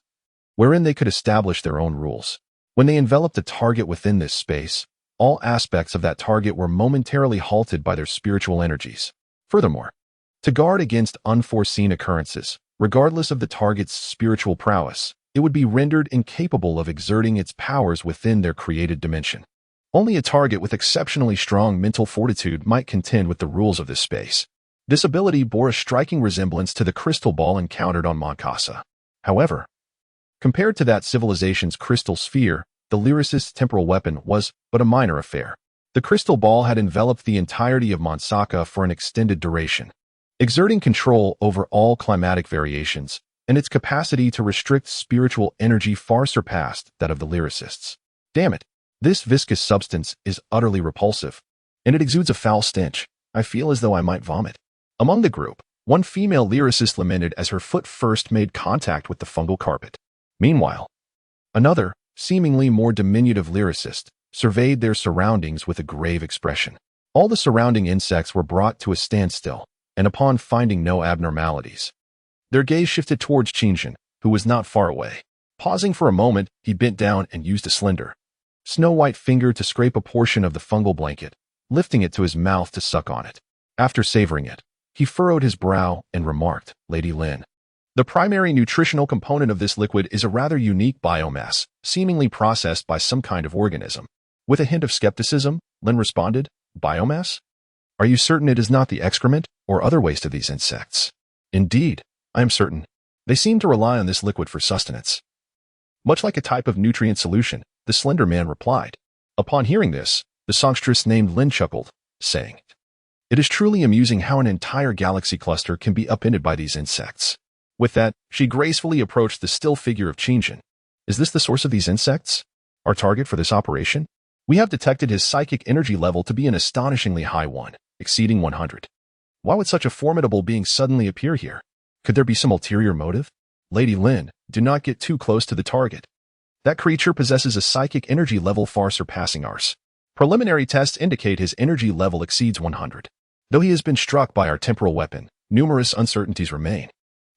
[SPEAKER 1] wherein they could establish their own rules. When they enveloped a target within this space, all aspects of that target were momentarily halted by their spiritual energies. Furthermore, to guard against unforeseen occurrences, regardless of the target's spiritual prowess, it would be rendered incapable of exerting its powers within their created dimension. Only a target with exceptionally strong mental fortitude might contend with the rules of this space. This ability bore a striking resemblance to the crystal ball encountered on Moncasa. However, compared to that civilization's crystal sphere, the lyricist's temporal weapon was but a minor affair. The crystal ball had enveloped the entirety of Monsaka for an extended duration, exerting control over all climatic variations, and its capacity to restrict spiritual energy far surpassed that of the lyricists. Damn it, this viscous substance is utterly repulsive, and it exudes a foul stench. I feel as though I might vomit. Among the group, one female lyricist lamented as her foot first made contact with the fungal carpet. Meanwhile, another, seemingly more diminutive lyricist, surveyed their surroundings with a grave expression. All the surrounding insects were brought to a standstill, and upon finding no abnormalities, their gaze shifted towards Qingjin, who was not far away. Pausing for a moment, he bent down and used a slender, snow-white finger to scrape a portion of the fungal blanket, lifting it to his mouth to suck on it. After savoring it, he furrowed his brow and remarked, "Lady Lin, the primary nutritional component of this liquid is a rather unique biomass, seemingly processed by some kind of organism." With a hint of skepticism, Lin responded, "Biomass? Are you certain it is not the excrement or other waste of these insects?" "Indeed, I am certain. They seem to rely on this liquid for sustenance." Much like a type of nutrient solution, the slender man replied. Upon hearing this, the songstress named Lin chuckled, saying, "It is truly amusing how an entire galaxy cluster can be upended by these insects." With that, she gracefully approached the still figure of Qingjin. "Is this the source of these insects? Our target for this operation? We have detected his psychic energy level to be an astonishingly high one, exceeding 100. Why would such a formidable being suddenly appear here? Could there be some ulterior motive? Lady Lin, do not get too close to the target. That creature possesses a psychic energy level far surpassing ours. Preliminary tests indicate his energy level exceeds 100. Though he has been struck by our temporal weapon, numerous uncertainties remain."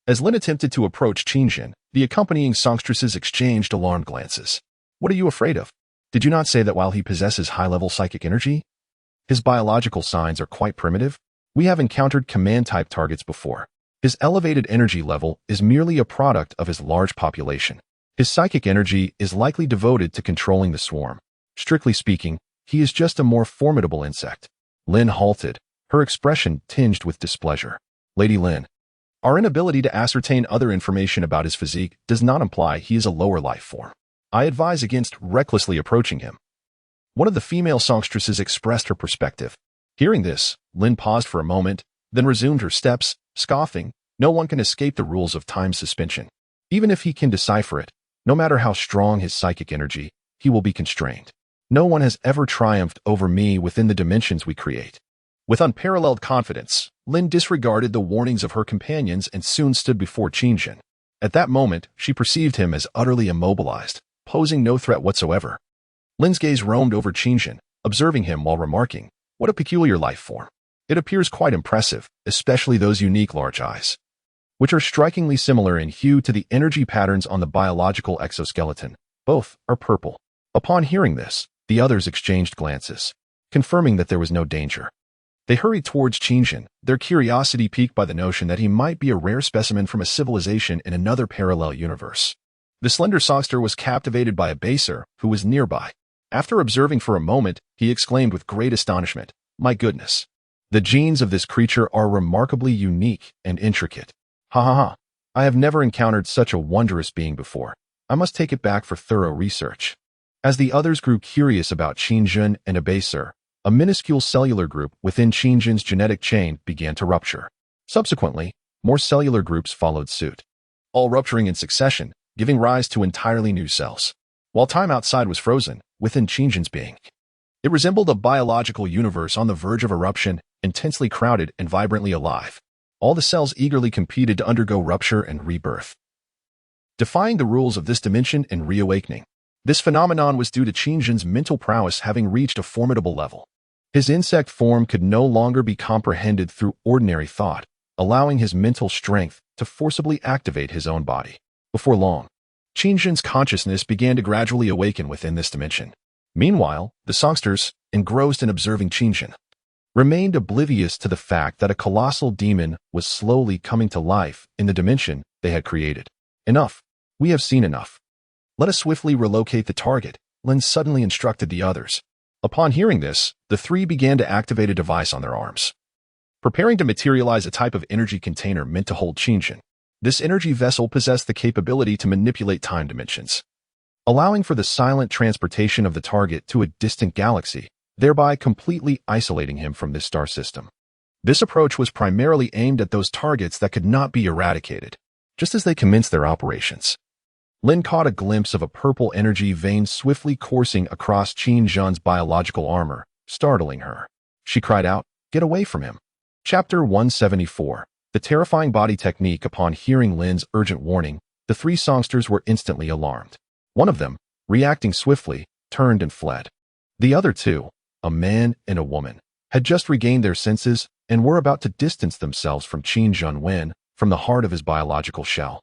[SPEAKER 1] As Lin attempted to approach Qingjin, the accompanying songstresses exchanged alarmed glances. "What are you afraid of? Did you not say that while he possesses high-level psychic energy, his biological signs are quite primitive? We have encountered command-type targets before. His elevated energy level is merely a product of his large population. His psychic energy is likely devoted to controlling the swarm. Strictly speaking, he is just a more formidable insect." Lin halted, her expression tinged with displeasure. "Lady Lin, our inability to ascertain other information about his physique does not imply he is a lower life form. I advise against recklessly approaching him." One of the female songstresses expressed her perspective. Hearing this, Lin paused for a moment, then resumed her steps, scoffing, "No one can escape the rules of time suspension. Even if he can decipher it, no matter how strong his psychic energy, he will be constrained. No one has ever triumphed over me within the dimensions we create. With unparalleled confidence, Lin disregarded the warnings of her companions and soon stood before Qingjun. At that moment, she perceived him as utterly immobilized, posing no threat whatsoever. Lin's gaze roamed over Qingjun, observing him while remarking, "What a peculiar life form. It appears quite impressive, especially those unique large eyes, which are strikingly similar in hue to the energy patterns on the biological exoskeleton. Both are purple." Upon hearing this, the others exchanged glances, confirming that there was no danger. They hurried towards Qingjun, their curiosity piqued by the notion that he might be a rare specimen from a civilization in another parallel universe. The slender songster was captivated by a baser who was nearby. After observing for a moment, he exclaimed with great astonishment, "My goodness! The genes of this creature are remarkably unique and intricate. Ha ha ha! I have never encountered such a wondrous being before. I must take it back for thorough research." As the others grew curious about Qingjun and Abaser, a minuscule cellular group within Qingjun's genetic chain began to rupture. Subsequently, more cellular groups followed suit, all rupturing in succession, giving rise to entirely new cells. While time outside was frozen, within Qingjun's being, it resembled a biological universe on the verge of eruption, intensely crowded and vibrantly alive. All the cells eagerly competed to undergo rupture and rebirth, defying the rules of this dimension and reawakening. This phenomenon was due to Qingjun's mental prowess having reached a formidable level. His insect form could no longer be comprehended through ordinary thought, allowing his mental strength to forcibly activate his own body. Before long, Qingjun's consciousness began to gradually awaken within this dimension. Meanwhile, the songsters, engrossed in observing Qingjun, remained oblivious to the fact that a colossal demon was slowly coming to life in the dimension they had created. "Enough. We have seen enough. Let us swiftly relocate the target," Lin suddenly instructed the others. Upon hearing this, the three began to activate a device on their arms, preparing to materialize a type of energy container meant to hold Qingjun. This energy vessel possessed the capability to manipulate time dimensions, allowing for the silent transportation of the target to a distant galaxy, thereby completely isolating him from this star system. This approach was primarily aimed at those targets that could not be eradicated. Just as they commenced their operations, Lin caught a glimpse of a purple energy vein swiftly coursing across Qingjun's biological armor, startling her. She cried out, "Get away from him." Chapter 174. The terrifying body technique. Upon hearing Lin's urgent warning, the three songsters were instantly alarmed. One of them, reacting swiftly, turned and fled. The other two, a man and a woman, had just regained their senses and were about to distance themselves from Qingjun when, from the heart of his biological shell,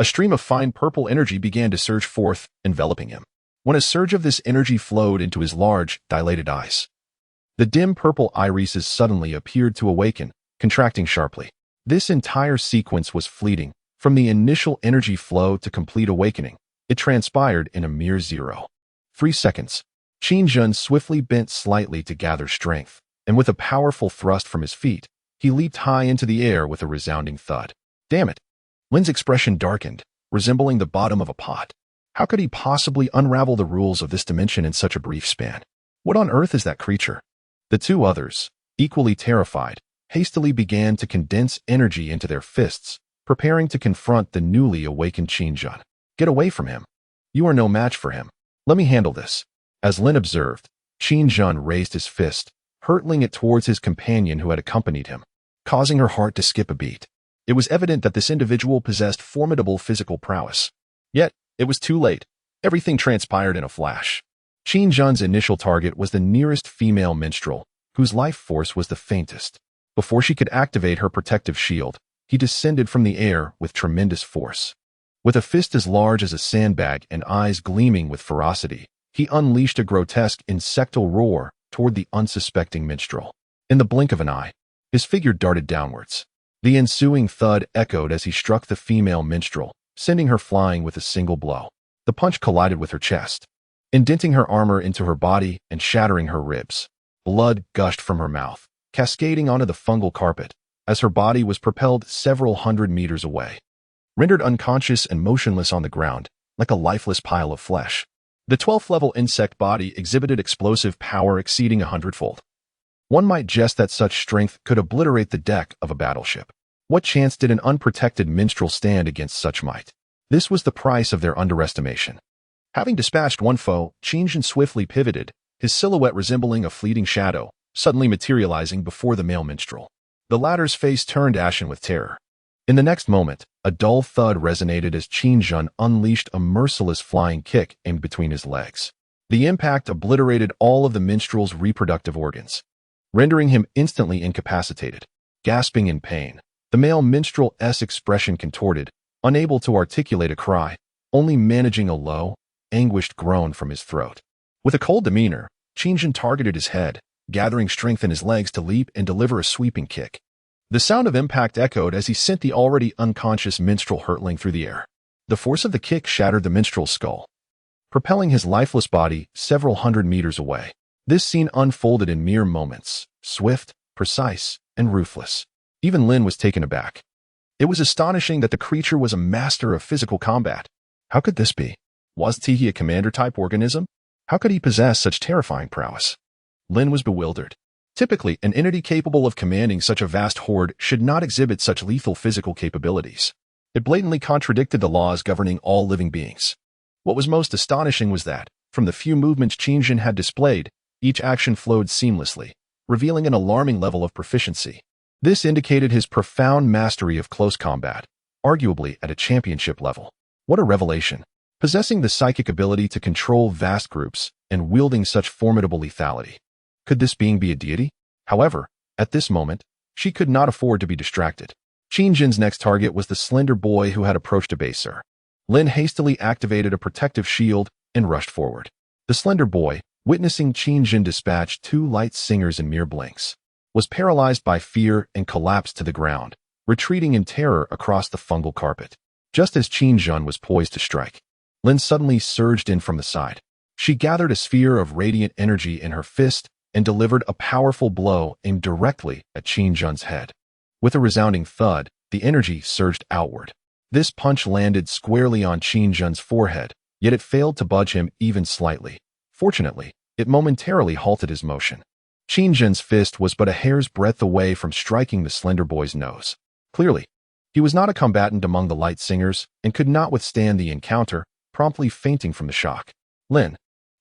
[SPEAKER 1] a stream of fine purple energy began to surge forth, enveloping him. When a surge of this energy flowed into his large, dilated eyes, the dim purple irises suddenly appeared to awaken, contracting sharply. This entire sequence was fleeting. From the initial energy flow to complete awakening, it transpired in a mere 0.3 seconds. Qingjun swiftly bent slightly to gather strength, and with a powerful thrust from his feet, he leaped high into the air with a resounding thud. "Damn it!" Lin's expression darkened, resembling the bottom of a pot. How could he possibly unravel the rules of this dimension in such a brief span? What on earth is that creature? The two others, equally terrified, hastily began to condense energy into their fists, preparing to confront the newly awakened Qingjun. "Get away from him. You are no match for him. Let me handle this." As Lin observed, Qingjun raised his fist, hurtling it towards his companion who had accompanied him, causing her heart to skip a beat. It was evident that this individual possessed formidable physical prowess. Yet, it was too late. Everything transpired in a flash. Qingjun's initial target was the nearest female minstrel, whose life force was the faintest. Before she could activate her protective shield, he descended from the air with tremendous force. With a fist as large as a sandbag and eyes gleaming with ferocity, he unleashed a grotesque insectal roar toward the unsuspecting minstrel. In the blink of an eye, his figure darted downwards. The ensuing thud echoed as he struck the female minstrel, sending her flying with a single blow. The punch collided with her chest, indenting her armor into her body and shattering her ribs. Blood gushed from her mouth, cascading onto the fungal carpet, as her body was propelled several hundred meters away, rendered unconscious and motionless on the ground, like a lifeless pile of flesh. The 12th level insect body exhibited explosive power exceeding 100-fold. One might jest that such strength could obliterate the deck of a battleship. What chance did an unprotected minstrel stand against such might? This was the price of their underestimation. Having dispatched one foe, Qingjin swiftly pivoted, his silhouette resembling a fleeting shadow, suddenly materializing before the male minstrel. The latter's face turned ashen with terror. In the next moment, a dull thud resonated as Qingjin unleashed a merciless flying kick aimed between his legs. The impact obliterated all of the minstrel's reproductive organs, rendering him instantly incapacitated. Gasping in pain, the male minstrel's expression contorted, unable to articulate a cry, only managing a low, anguished groan from his throat. With a cold demeanor, Qingjin targeted his head, gathering strength in his legs to leap and deliver a sweeping kick. The sound of impact echoed as he sent the already unconscious minstrel hurtling through the air. The force of the kick shattered the minstrel's skull, propelling his lifeless body several hundred meters away. This scene unfolded in mere moments, swift, precise, and ruthless. Even Lin was taken aback. It was astonishing that the creature was a master of physical combat. How could this be? Was he a commander-type organism? How could he possess such terrifying prowess? Lin was bewildered. Typically, an entity capable of commanding such a vast horde should not exhibit such lethal physical capabilities. It blatantly contradicted the laws governing all living beings. What was most astonishing was that, from the few movements Qingjin had displayed, each action flowed seamlessly, revealing an alarming level of proficiency. This indicated his profound mastery of close combat, arguably at a championship level. What a revelation! Possessing the psychic ability to control vast groups and wielding such formidable lethality. Could this being be a deity? However, at this moment, she could not afford to be distracted. Qingjin's next target was the slender boy who had approached a baser. Lin hastily activated a protective shield and rushed forward. The slender boy, witnessing Qingjin dispatch two light singers in mere blinks, was paralyzed by fear and collapsed to the ground, retreating in terror across the fungal carpet. Just as Qingjin was poised to strike, Lin suddenly surged in from the side. She gathered a sphere of radiant energy in her fist and delivered a powerful blow aimed directly at Qingjin's head. With a resounding thud, the energy surged outward. This punch landed squarely on Qingjin's forehead, yet it failed to budge him even slightly. Fortunately, it momentarily halted his motion. Qingjin's fist was but a hair's breadth away from striking the slender boy's nose. Clearly, he was not a combatant among the light singers and could not withstand the encounter, promptly fainting from the shock. Lin,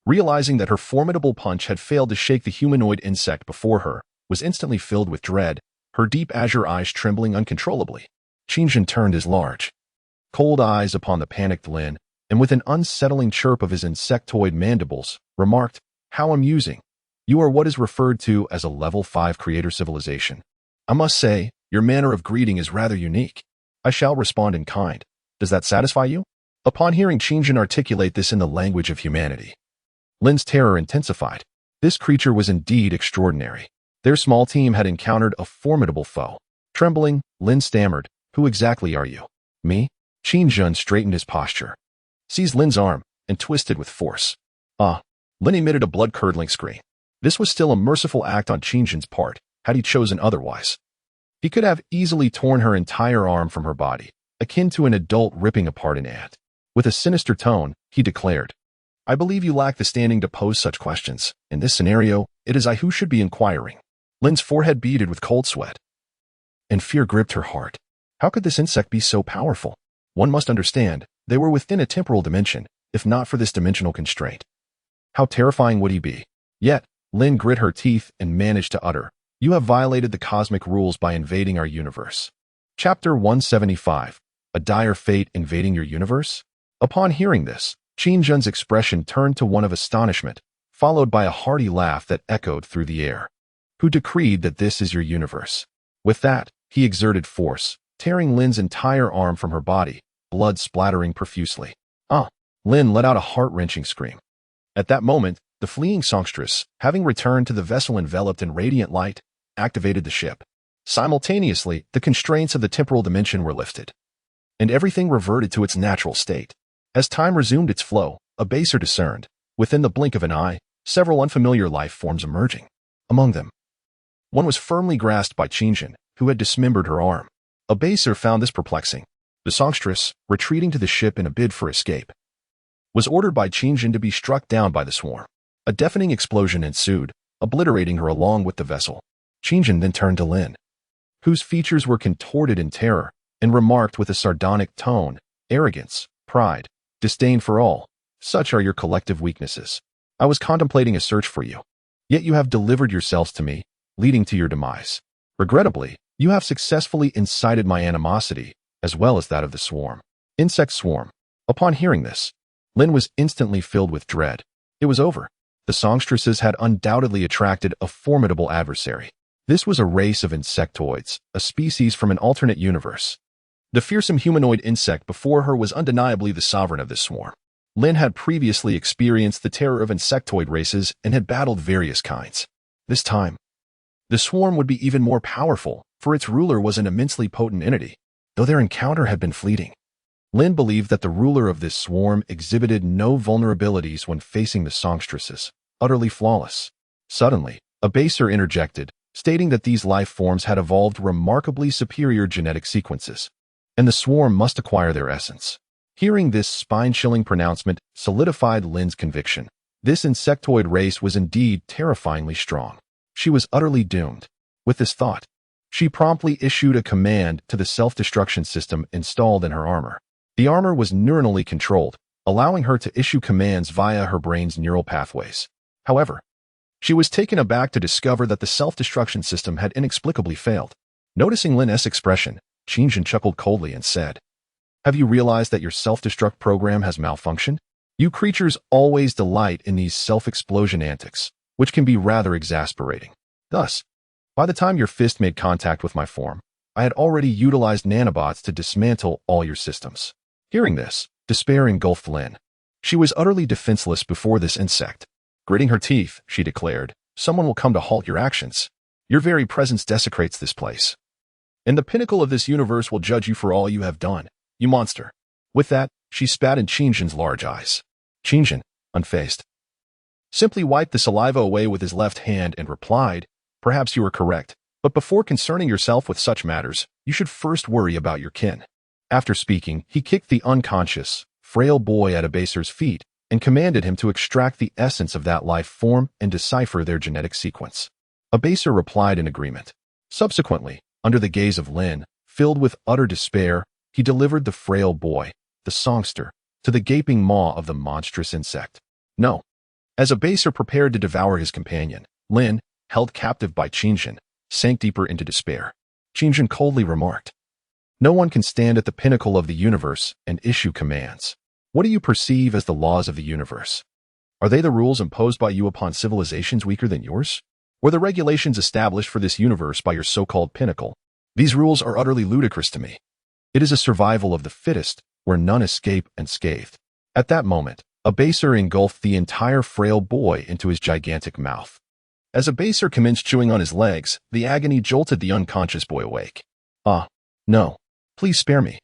[SPEAKER 1] realizing that her formidable punch had failed to shake the humanoid insect before her, was instantly filled with dread, her deep azure eyes trembling uncontrollably. Qingjin turned his large, cold eyes upon the panicked Lin, and with an unsettling chirp of his insectoid mandibles, remarked, "How amusing. You are what is referred to as a level 5 creator civilization. I must say, your manner of greeting is rather unique. I shall respond in kind. Does that satisfy you?" Upon hearing Qingjin articulate this in the language of humanity, Lin's terror intensified. This creature was indeed extraordinary. Their small team had encountered a formidable foe. Trembling, Lin stammered, "Who exactly are you?" "Me?" Qingjin straightened his posture, seized Lin's arm, and twisted with force. Lin emitted a blood-curdling scream. This was still a merciful act on Qingjin's part, had he chosen otherwise. He could have easily torn her entire arm from her body, akin to an adult ripping apart an ant. With a sinister tone, he declared, "I believe you lack the standing to pose such questions. In this scenario, it is I who should be inquiring." Lin's forehead beaded with cold sweat, and fear gripped her heart. How could this insect be so powerful? One must understand, they were within a temporal dimension, if not for this dimensional constraint. How terrifying would he be? Yet, Lin grit her teeth and managed to utter, "You have violated the cosmic rules by invading our universe." Chapter 175, A Dire Fate Invading Your Universe? Upon hearing this, Qingjin's expression turned to one of astonishment, followed by a hearty laugh that echoed through the air. "Who decreed that this is your universe?" With that, he exerted force, tearing Lin's entire arm from her body, blood splattering profusely. Lin let out a heart-wrenching scream. At that moment, the fleeing songstress, having returned to the vessel enveloped in radiant light, activated the ship. Simultaneously, the constraints of the temporal dimension were lifted, and everything reverted to its natural state. As time resumed its flow, a baser discerned, within the blink of an eye, several unfamiliar life forms emerging. Among them, one was firmly grasped by Qingjin, who had dismembered her arm. A baser found this perplexing. The songstress, retreating to the ship in a bid for escape, was ordered by Qingjin to be struck down by the swarm. A deafening explosion ensued, obliterating her along with the vessel. Qingjin then turned to Lin, whose features were contorted in terror, and remarked with a sardonic tone, "Arrogance, pride, disdain for all. Such are your collective weaknesses. I was contemplating a search for you. Yet you have delivered yourselves to me, leading to your demise. Regrettably, you have successfully incited my animosity, as well as that of the swarm. Insect swarm. Upon hearing this, Lin was instantly filled with dread. It was over. The songstresses had undoubtedly attracted a formidable adversary. This was a race of insectoids, a species from an alternate universe. The fearsome humanoid insect before her was undeniably the sovereign of this swarm. Lin had previously experienced the terror of insectoid races and had battled various kinds. This time, the swarm would be even more powerful, for its ruler was an immensely potent entity, though their encounter had been fleeting. Lin believed that the ruler of this swarm exhibited no vulnerabilities when facing the songstresses, utterly flawless. Suddenly, a baser interjected, stating that these life forms had evolved remarkably superior genetic sequences, and the swarm must acquire their essence. Hearing this spine-chilling pronouncement solidified Lin's conviction. This insectoid race was indeed terrifyingly strong. She was utterly doomed. With this thought, she promptly issued a command to the self-destruction system installed in her armor. The armor was neuronally controlled, allowing her to issue commands via her brain's neural pathways. However, she was taken aback to discover that the self-destruction system had inexplicably failed. Noticing Lin's expression, Qingjin chuckled coldly and said, "Have you realized that your self-destruct program has malfunctioned? You creatures always delight in these self-explosion antics, which can be rather exasperating. Thus, by the time your fist made contact with my form, I had already utilized nanobots to dismantle all your systems." Hearing this, despair engulfed Lin. She was utterly defenseless before this insect. Gritting her teeth, she declared, "Someone will come to halt your actions. Your very presence desecrates this place. And the pinnacle of this universe will judge you for all you have done, you monster." With that, she spat in Qingjin's large eyes. Qingjin, unfazed, simply wiped the saliva away with his left hand and replied, "Perhaps you are correct, but before concerning yourself with such matters, you should first worry about your kin." After speaking, he kicked the unconscious, frail boy at Abaser's feet and commanded him to extract the essence of that life form and decipher their genetic sequence. Abaser replied in agreement. Subsequently, under the gaze of Lin, filled with utter despair, he delivered the frail boy, the songster, to the gaping maw of the monstrous insect. No. As Abaser prepared to devour his companion, Lin, held captive by Qingjin, sank deeper into despair. Qingjin coldly remarked, "No one can stand at the pinnacle of the universe and issue commands. What do you perceive as the laws of the universe? Are they the rules imposed by you upon civilizations weaker than yours? Or the regulations established for this universe by your so-called pinnacle? These rules are utterly ludicrous to me. It is a survival of the fittest, where none escape unscathed." At that moment, Abaser engulfed the entire frail boy into his gigantic mouth. As Abaser commenced chewing on his legs, the agony jolted the unconscious boy awake. "Ah, no. Please spare me."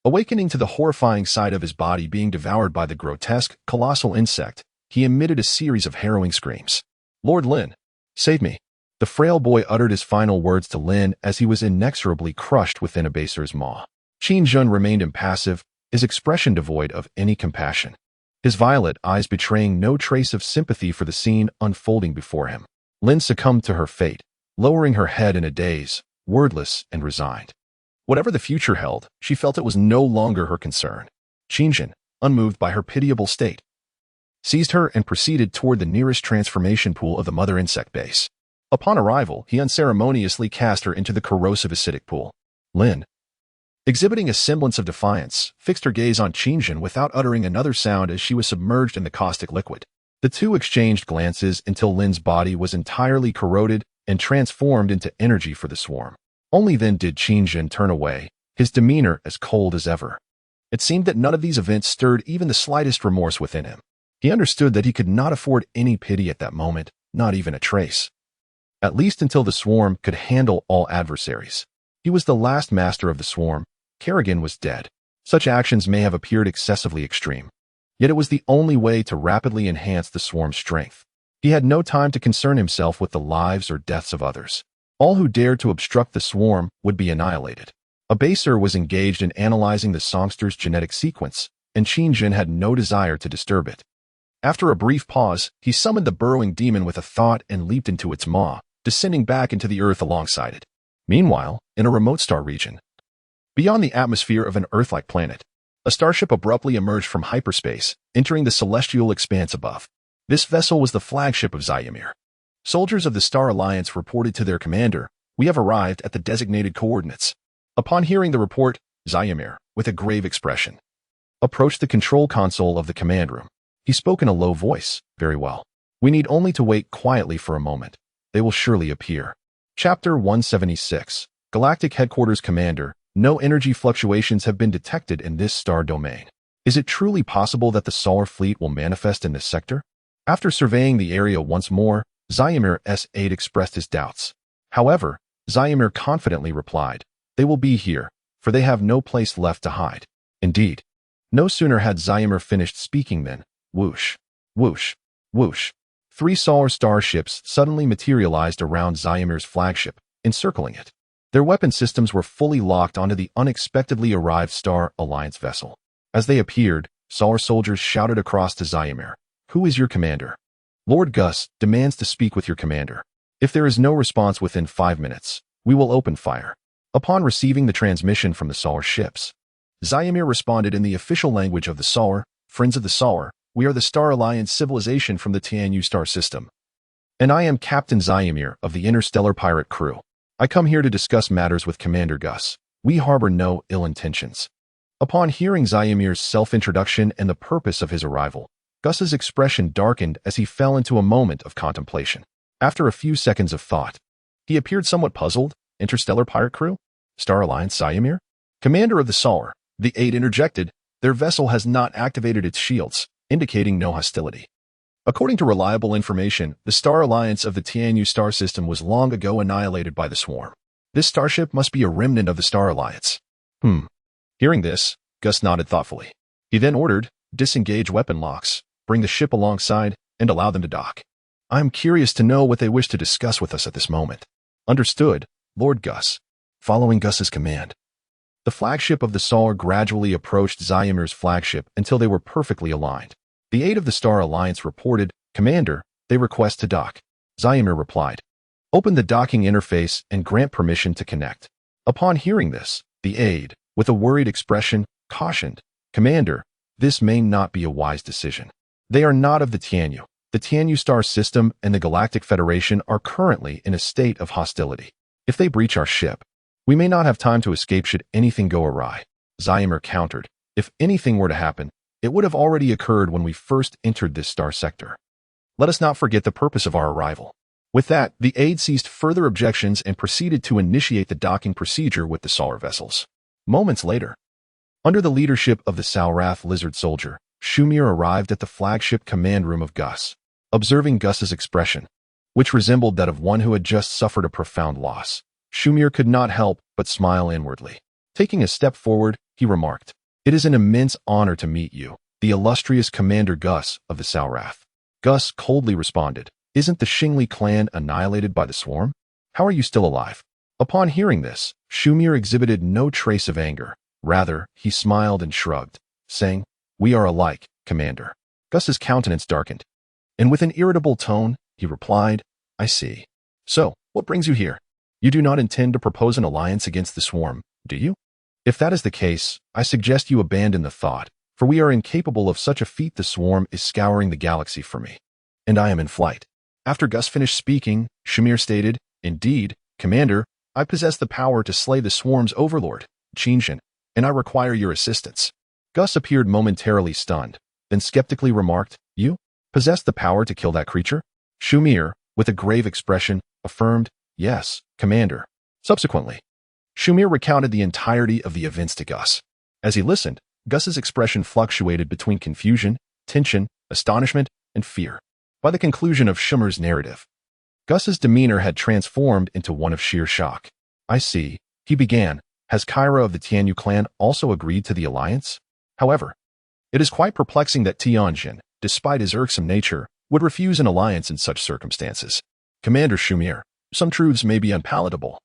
[SPEAKER 1] Awakening to the horrifying sight of his body being devoured by the grotesque, colossal insect, he emitted a series of harrowing screams. "Lord Lin, save me." The frail boy uttered his final words to Lin as he was inexorably crushed within Abaser's maw. Qingjin remained impassive, his expression devoid of any compassion, his violet eyes betraying no trace of sympathy for the scene unfolding before him. Lin succumbed to her fate, lowering her head in a daze, wordless and resigned. Whatever the future held, she felt it was no longer her concern. Qingjin, unmoved by her pitiable state, seized her and proceeded toward the nearest transformation pool of the mother insect base. Upon arrival, he unceremoniously cast her into the corrosive acidic pool. Lin, exhibiting a semblance of defiance, fixed her gaze on Qingjin without uttering another sound as she was submerged in the caustic liquid. The two exchanged glances until Lin's body was entirely corroded and transformed into energy for the swarm. Only then did Qingjin turn away, his demeanor as cold as ever. It seemed that none of these events stirred even the slightest remorse within him. He understood that he could not afford any pity at that moment, not even a trace. At least until the swarm could handle all adversaries. He was the last master of the swarm. Kerrigan was dead. Such actions may have appeared excessively extreme. Yet it was the only way to rapidly enhance the swarm's strength. He had no time to concern himself with the lives or deaths of others. All who dared to obstruct the swarm would be annihilated. Abaser was engaged in analyzing the songster's genetic sequence, and Qingjin had no desire to disturb it. After a brief pause, he summoned the burrowing demon with a thought and leaped into its maw, descending back into the earth alongside it. Meanwhile, in a remote star region, beyond the atmosphere of an Earth-like planet, A starship abruptly emerged from hyperspace, entering the celestial expanse above. This vessel was the flagship of Zyamir. Soldiers of the Star Alliance reported to their commander, "We have arrived at the designated coordinates." Upon hearing the report, Zyamir, with a grave expression, approached the control console of the command room. He spoke in a low voice. "Very well. We need only to wait quietly for a moment. They will surely appear." Chapter 176. Galactic Headquarters Commander. No energy fluctuations have been detected in this star domain. Is it truly possible that the solar fleet will manifest in this sector? After surveying the area once more, Zyamir's aide expressed his doubts. However, Zyamir confidently replied, "They will be here, for they have no place left to hide." Indeed. No sooner had Zyamir finished speaking than, whoosh, whoosh, whoosh, 3 solar starships suddenly materialized around Zyamir's flagship, encircling it. Their weapon systems were fully locked onto the unexpectedly arrived Star Alliance vessel. As they appeared, solar soldiers shouted across to Zyamir, "Who is your commander?" "Lord Gus demands to speak with your commander. If there is no response within 5 minutes, we will open fire." Upon receiving the transmission from the solar ships, Zyamir responded in the official language of the Solar, "Friends of the Solar, we are the Star Alliance civilization from the Tianyu star system. And I am Captain Zyamir of the Interstellar pirate crew. I come here to discuss matters with Commander Gus. We harbor no ill intentions." Upon hearing Zyamir's self-introduction and the purpose of his arrival, Gus's expression darkened as he fell into a moment of contemplation. After a few seconds of thought, he appeared somewhat puzzled. "Interstellar pirate crew? Star Alliance Zyamir?" "Commander of the Solar," the aide interjected, "their vessel has not activated its shields, indicating no hostility. According to reliable information, the Star Alliance of the Tianyu star system was long ago annihilated by the swarm. This starship must be a remnant of the Star Alliance." Hearing this, Gus nodded thoughtfully. He then ordered, "Disengage weapon locks, bring the ship alongside, and allow them to dock. I am curious to know what they wish to discuss with us at this moment." "Understood, Lord Gus." Following Gus's command, the flagship of the Solar gradually approached Zyamir's flagship until they were perfectly aligned. The aide of the Star Alliance reported, "Commander, they request to dock." Zyamir replied, "Open the docking interface and grant permission to connect." Upon hearing this, the aide, with a worried expression, cautioned, "Commander, this may not be a wise decision. They are not of the Tianyu. The Tianyu star system and the Galactic Federation are currently in a state of hostility. If they breach our ship, we may not have time to escape should anything go awry." Zyamir countered, "If anything were to happen, it would have already occurred when we first entered this star sector. Let us not forget the purpose of our arrival." With that, the aide ceased further objections and proceeded to initiate the docking procedure with the solar vessels. Moments later, under the leadership of the Salrath lizard soldier, Shumir arrived at the flagship command room of Gus. Observing Gus's expression, which resembled that of one who had just suffered a profound loss, Shumir could not help but smile inwardly. Taking a step forward, he remarked, "It is an immense honor to meet you, the illustrious Commander Gus of the Salrath." Gus coldly responded, "Isn't the Xingli clan annihilated by the swarm? How are you still alive?" Upon hearing this, Shumir exhibited no trace of anger. Rather, he smiled and shrugged, saying, "We are alike, Commander." Gus's countenance darkened, and with an irritable tone, he replied, "I see. So, what brings you here? You do not intend to propose an alliance against the swarm, do you? If that is the case, I suggest you abandon the thought, for we are incapable of such a feat. The swarm is scouring the galaxy for me, and I am in flight." After Gus finished speaking, Shumir stated, "Indeed, Commander, I possess the power to slay the swarm's overlord, Qinshan, and I require your assistance." Gus appeared momentarily stunned, then skeptically remarked, "You possess the power to kill that creature?" Shumir, with a grave expression, affirmed, "Yes, Commander." Subsequently, Shumir recounted the entirety of the events to Gus. As he listened, Gus's expression fluctuated between confusion, tension, astonishment, and fear. By the conclusion of Shumir's narrative, Gus's demeanor had transformed into one of sheer shock. "I see," he began. "Has Kyra of the Tianyu clan also agreed to the alliance? However, it is quite perplexing that Tianjin, despite his irksome nature, would refuse an alliance in such circumstances. Commander Shumir, some truths may be unpalatable,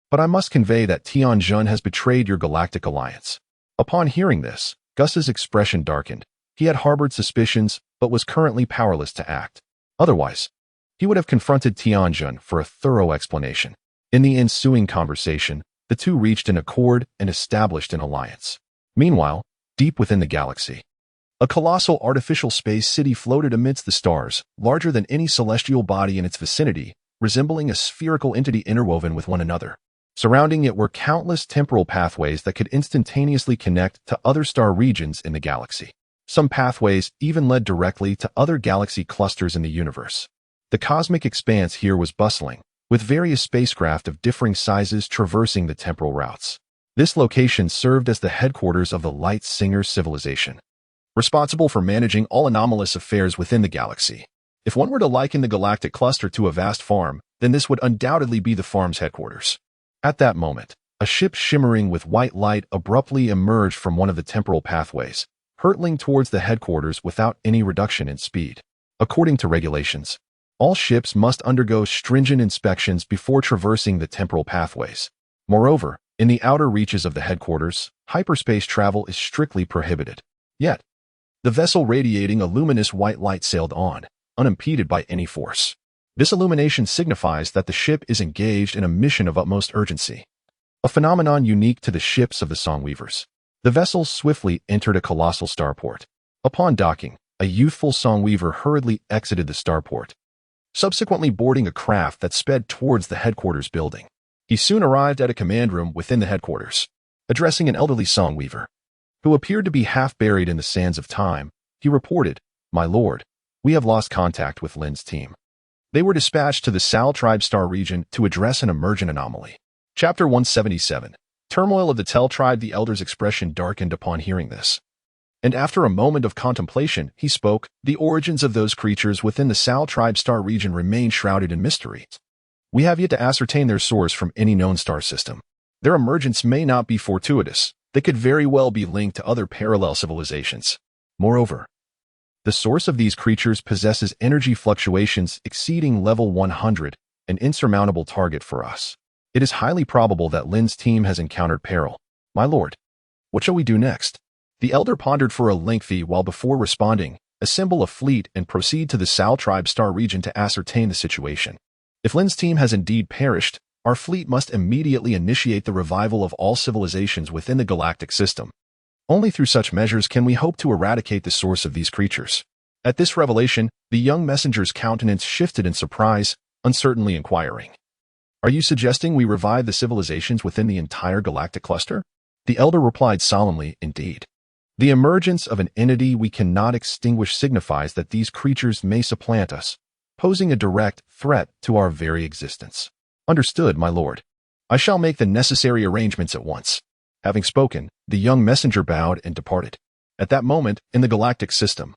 [SPEAKER 1] but I must convey that Tianjin has betrayed your galactic alliance." Upon hearing this, Gus's expression darkened. He had harbored suspicions, but was currently powerless to act. Otherwise, he would have confronted Tianjin for a thorough explanation. In the ensuing conversation, the two reached an accord and established an alliance. Meanwhile, deep within the galaxy. A colossal artificial space city floated amidst the stars, larger than any celestial body in its vicinity, resembling a spherical entity interwoven with one another. Surrounding it were countless temporal pathways that could instantaneously connect to other star regions in the galaxy. Some pathways even led directly to other galaxy clusters in the universe. The cosmic expanse here was bustling, with various spacecraft of differing sizes traversing the temporal routes. This location served as the headquarters of the Light Singer civilization, responsible for managing all anomalous affairs within the galaxy. If one were to liken the galactic cluster to a vast farm, then this would undoubtedly be the farm's headquarters. At that moment, a ship shimmering with white light abruptly emerged from one of the temporal pathways, hurtling towards the headquarters without any reduction in speed. According to regulations, all ships must undergo stringent inspections before traversing the temporal pathways. Moreover, in the outer reaches of the headquarters, hyperspace travel is strictly prohibited. Yet, the vessel radiating a luminous white light sailed on, unimpeded by any force. This illumination signifies that the ship is engaged in a mission of utmost urgency, a phenomenon unique to the ships of the Songweavers. The vessel swiftly entered a colossal starport. Upon docking, a youthful Songweaver hurriedly exited the starport, subsequently boarding a craft that sped towards the headquarters building. He soon arrived at a command room within the headquarters. Addressing an elderly Songweaver, who appeared to be half buried in the sands of time, he reported, "My lord, we have lost contact with Lin's team. They were dispatched to the Sal Tribe Star region to address an emergent anomaly." Chapter 177. Turmoil of the Tell Tribe. The elder's expression darkened upon hearing this, and after a moment of contemplation, he spoke. "The origins of those creatures within the Sal Tribe Star region remain shrouded in mystery. We have yet to ascertain their source from any known star system. Their emergence may not be fortuitous. They could very well be linked to other parallel civilizations. Moreover, the source of these creatures possesses energy fluctuations exceeding level 100, an insurmountable target for us. It is highly probable that Lin's team has encountered peril. My lord, what shall we do next?" The elder pondered for a lengthy while before responding. "Assemble a fleet and proceed to the Sal Tribe Star region to ascertain the situation. If Lin's team has indeed perished, our fleet must immediately initiate the revival of all civilizations within the galactic system. Only through such measures can we hope to eradicate the source of these creatures." At this revelation, the young messenger's countenance shifted in surprise, uncertainly inquiring, "Are you suggesting we revive the civilizations within the entire galactic cluster?" The elder replied solemnly, "Indeed. The emergence of an entity we cannot extinguish signifies that these creatures may supplant us, posing a direct threat to our very existence." "Understood, my lord. I shall make the necessary arrangements at once." Having spoken, the young messenger bowed and departed. At that moment, in the galactic system,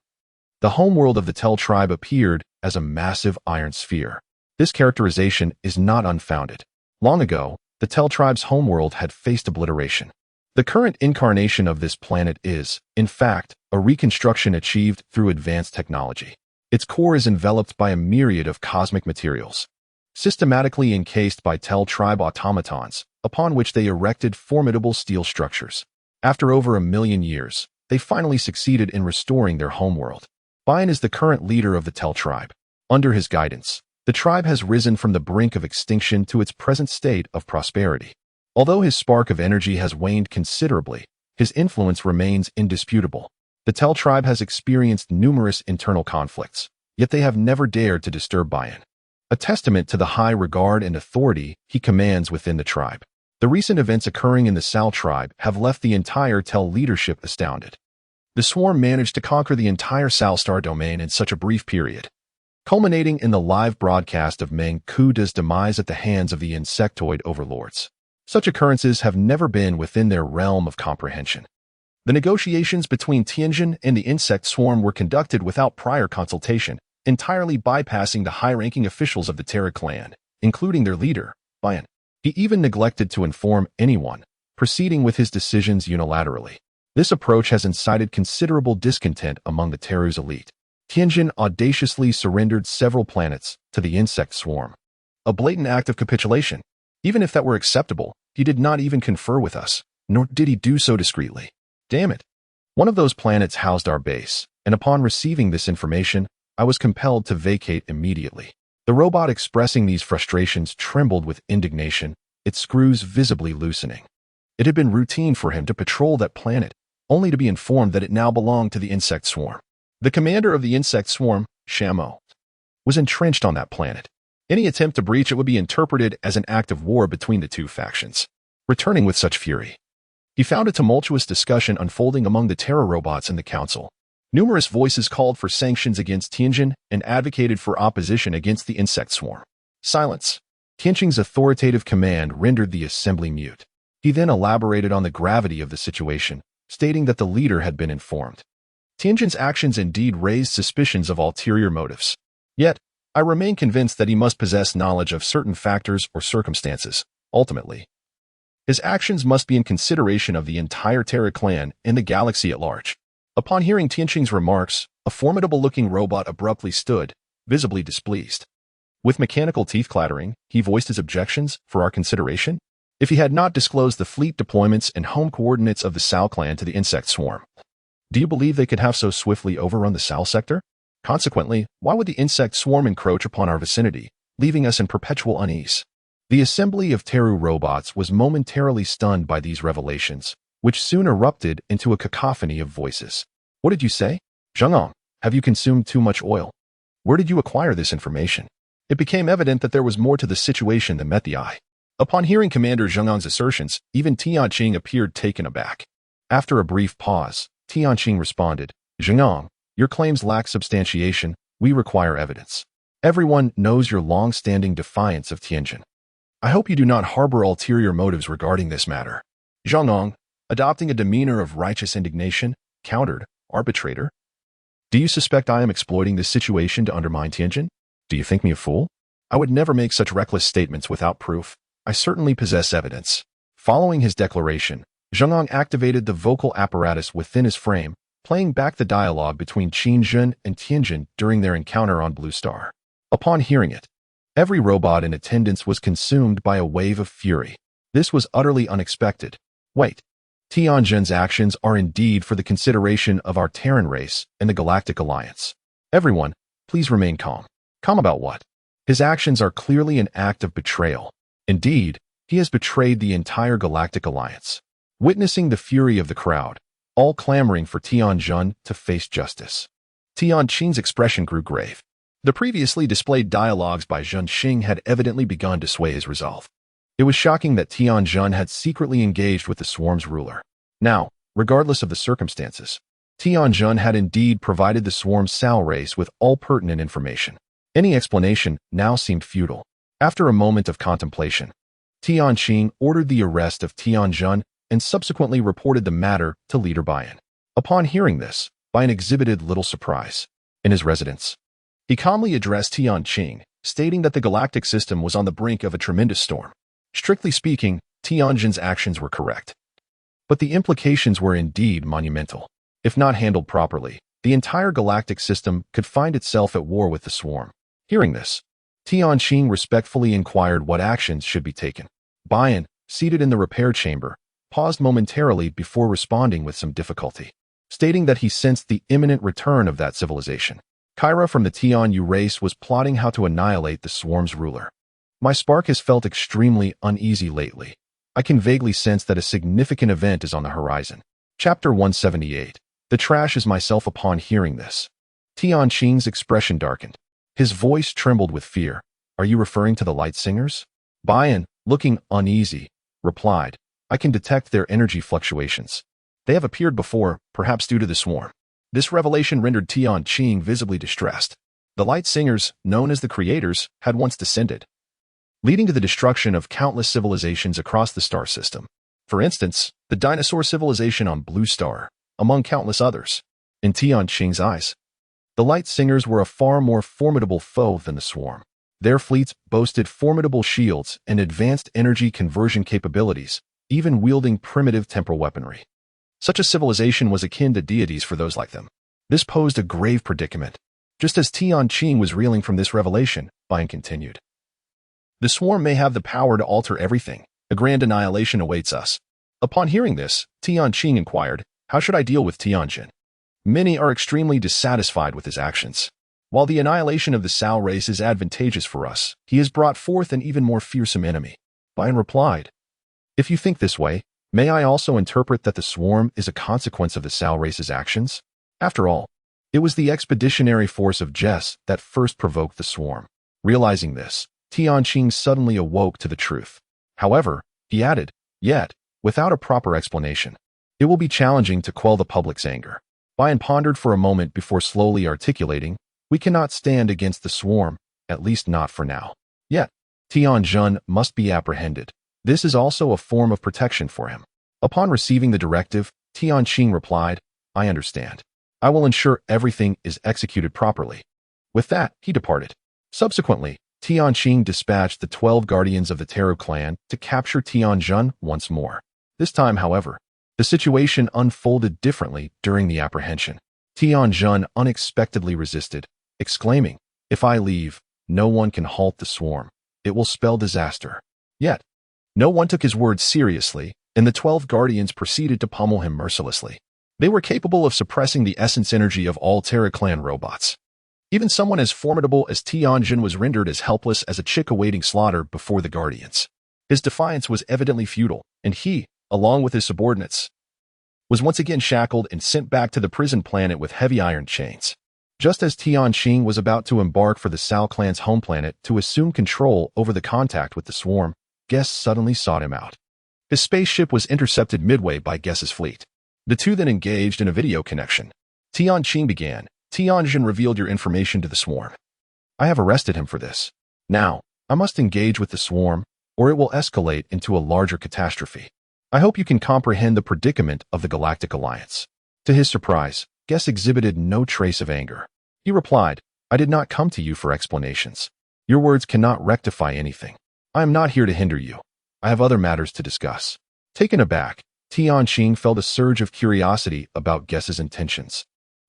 [SPEAKER 1] the homeworld of the Tell tribe appeared as a massive iron sphere. This characterization is not unfounded. Long ago, the Tell tribe's homeworld had faced obliteration. The current incarnation of this planet is, in fact, a reconstruction achieved through advanced technology. Its core is enveloped by a myriad of cosmic materials, systematically encased by Tell tribe automatons, upon which they erected formidable steel structures. After over 1,000,000 years, they finally succeeded in restoring their homeworld. Bayan is the current leader of the Tell tribe. Under his guidance, the tribe has risen from the brink of extinction to its present state of prosperity. Although his spark of energy has waned considerably, his influence remains indisputable. The Tell tribe has experienced numerous internal conflicts, yet they have never dared to disturb Bayan, a testament to the high regard and authority he commands within the tribe. The recent events occurring in the Sal tribe have left the entire Tell leadership astounded. The swarm managed to conquer the entire Sal star domain in such a brief period, culminating in the live broadcast of Manhwaedit's demise at the hands of the insectoid overlords. Such occurrences have never been within their realm of comprehension. The negotiations between Tianjin and the insect swarm were conducted without prior consultation, entirely bypassing the high-ranking officials of the Terra clan, including their leader, Bayan. He even neglected to inform anyone, proceeding with his decisions unilaterally. This approach has incited considerable discontent among the Terra's elite. Tianjin audaciously surrendered several planets to the insect swarm, a blatant act of capitulation. Even if that were acceptable, he did not even confer with us, nor did he do so discreetly. Damn it. One of those planets housed our base, and upon receiving this information, I was compelled to vacate immediately. The robot expressing these frustrations trembled with indignation, its screws visibly loosening. It had been routine for him to patrol that planet, only to be informed that it now belonged to the insect swarm. The commander of the insect swarm, Shamo, was entrenched on that planet. Any attempt to breach it would be interpreted as an act of war between the two factions. Returning with such fury, he found a tumultuous discussion unfolding among the terror robots in the council. Numerous voices called for sanctions against Tianjin and advocated for opposition against the insect swarm. Silence. Tianjin's authoritative command rendered the assembly mute. He then elaborated on the gravity of the situation, stating that the leader had been informed. Tianjin's actions indeed raised suspicions of ulterior motives. Yet, I remain convinced that he must possess knowledge of certain factors or circumstances. Ultimately, his actions must be in consideration of the entire Terra clan and the galaxy at large. Upon hearing Tianjin's remarks, a formidable-looking robot abruptly stood, visibly displeased. With mechanical teeth clattering, he voiced his objections for our consideration. If he had not disclosed the fleet deployments and home coordinates of the Sao clan to the insect swarm, do you believe they could have so swiftly overrun the Sao sector? Consequently, why would the insect swarm encroach upon our vicinity, leaving us in perpetual unease? The assembly of Teru robots was momentarily stunned by these revelations, which soon erupted into a cacophony of voices. What did you say? Zhengong, have you consumed too much oil? Where did you acquire this information? It became evident that there was more to the situation than met the eye. Upon hearing Commander Zhengong's assertions, even Tianqing appeared taken aback. After a brief pause, Tianqing responded, Zhengong, your claims lack substantiation. We require evidence. Everyone knows your long-standing defiance of Tianjin. I hope you do not harbor ulterior motives regarding this matter. Zhengong, adopting a demeanor of righteous indignation, countered, Arbitrator. Do you suspect I am exploiting this situation to undermine Tianjin? Do you think me a fool? I would never make such reckless statements without proof. I certainly possess evidence. Following his declaration, Zhengong activated the vocal apparatus within his frame, playing back the dialogue between Qin Zhen and Tianjin during their encounter on Blue Star. Upon hearing it, every robot in attendance was consumed by a wave of fury. This was utterly unexpected. Wait. Tianjin's actions are indeed for the consideration of our Terran race and the Galactic Alliance. Everyone, please remain calm. Calm about what? His actions are clearly an act of betrayal. Indeed, he has betrayed the entire Galactic Alliance. Witnessing the fury of the crowd, all clamoring for Tianjin to face justice, Tianqing's expression grew grave. The previously displayed dialogues by Zhen Xing had evidently begun to sway his resolve. It was shocking that Tianjin had secretly engaged with the swarm's ruler. Now, regardless of the circumstances, Tianjin had indeed provided the swarm's Sao race with all pertinent information. Any explanation now seemed futile. After a moment of contemplation, Tianqing ordered the arrest of Tianjin and subsequently reported the matter to Leader Bayan. Upon hearing this, Bayan exhibited little surprise. In his residence, he calmly addressed Tianqing, stating that the galactic system was on the brink of a tremendous storm. Strictly speaking, Tianjin's actions were correct. But the implications were indeed monumental. If not handled properly, the entire galactic system could find itself at war with the swarm. Hearing this, Tianqing respectfully inquired what actions should be taken. Bayan, seated in the repair chamber, paused momentarily before responding with some difficulty, stating that he sensed the imminent return of that civilization. Kyra from the Tianyu race was plotting how to annihilate the swarm's ruler. My spark has felt extremely uneasy lately. I can vaguely sense that a significant event is on the horizon. Chapter 178. The trash is myself. Upon hearing this, Tianqing's expression darkened. His voice trembled with fear. Are you referring to the light singers? Bayan, looking uneasy, replied, I can detect their energy fluctuations. They have appeared before, perhaps due to the swarm. This revelation rendered Tianqing visibly distressed. The light singers, known as the creators, had once descended, leading to the destruction of countless civilizations across the star system. For instance, the dinosaur civilization on Blue Star, among countless others. In Tianqing's eyes, the light singers were a far more formidable foe than the swarm. Their fleets boasted formidable shields and advanced energy conversion capabilities, even wielding primitive temporal weaponry. Such a civilization was akin to deities for those like them. This posed a grave predicament. Just as Tianqing was reeling from this revelation, Bayan continued, the swarm may have the power to alter everything. A grand annihilation awaits us. Upon hearing this, Tianqing inquired, how should I deal with Tianjin? Many are extremely dissatisfied with his actions. While the annihilation of the Sao race is advantageous for us, he has brought forth an even more fearsome enemy. Bayan replied, if you think this way, May I also interpret that the swarm is a consequence of the Sal race's actions? After all, it was the expeditionary force of Jess that first provoked the swarm. Realizing this, Tianqing suddenly awoke to the truth. However, he added, yet, without a proper explanation, it will be challenging to quell the public's anger. Bian pondered for a moment before slowly articulating, we cannot stand against the swarm, at least not for now. Yet, Tianjun must be apprehended. This is also a form of protection for him. Upon receiving the directive, Tianqing replied, I understand. I will ensure everything is executed properly. With that, he departed. Subsequently, Tianqing dispatched the 12 guardians of the Teru clan to capture Tianjun once more. This time, however, the situation unfolded differently during the apprehension. Tianjun unexpectedly resisted, exclaiming, if I leave, no one can halt the swarm. It will spell disaster. Yet, no one took his words seriously, and the 12 guardians proceeded to pummel him mercilessly. They were capable of suppressing the essence energy of all Terra clan robots. Even someone as formidable as Tianjin was rendered as helpless as a chick awaiting slaughter before the guardians. His defiance was evidently futile, and he, along with his subordinates, was once again shackled and sent back to the prison planet with heavy iron chains. Just as Tianqing was about to embark for the Sao clan's home planet to assume control over the contact with the swarm, Guest suddenly sought him out. His spaceship was intercepted midway by Guest's fleet. The two then engaged in a video connection. Tianqing began, Tianjin revealed your information to the swarm. I have arrested him for this. Now, I must engage with the swarm, or it will escalate into a larger catastrophe. I hope you can comprehend the predicament of the Galactic Alliance. To his surprise, Guest exhibited no trace of anger. He replied, I did not come to you for explanations. Your words cannot rectify anything. I am not here to hinder you. I have other matters to discuss. Taken aback, Tianqing felt a surge of curiosity about Guest's intentions.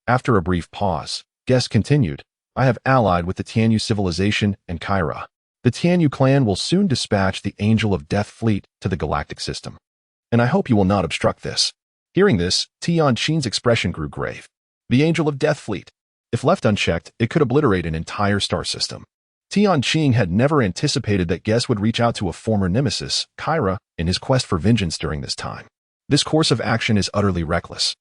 [SPEAKER 1] After a brief pause, Guest continued, I have allied with the Tianyu civilization and Kyra. The Tianyu clan will soon dispatch the Angel of Death fleet to the galactic system. And I hope you will not obstruct this. Hearing this, Tianqing's expression grew grave. The Angel of Death fleet. If left unchecked, it could obliterate an entire star system. Tianqing had never anticipated that Guest would reach out to a former nemesis, Kyra, in his quest for vengeance during this time. This course of action is utterly reckless.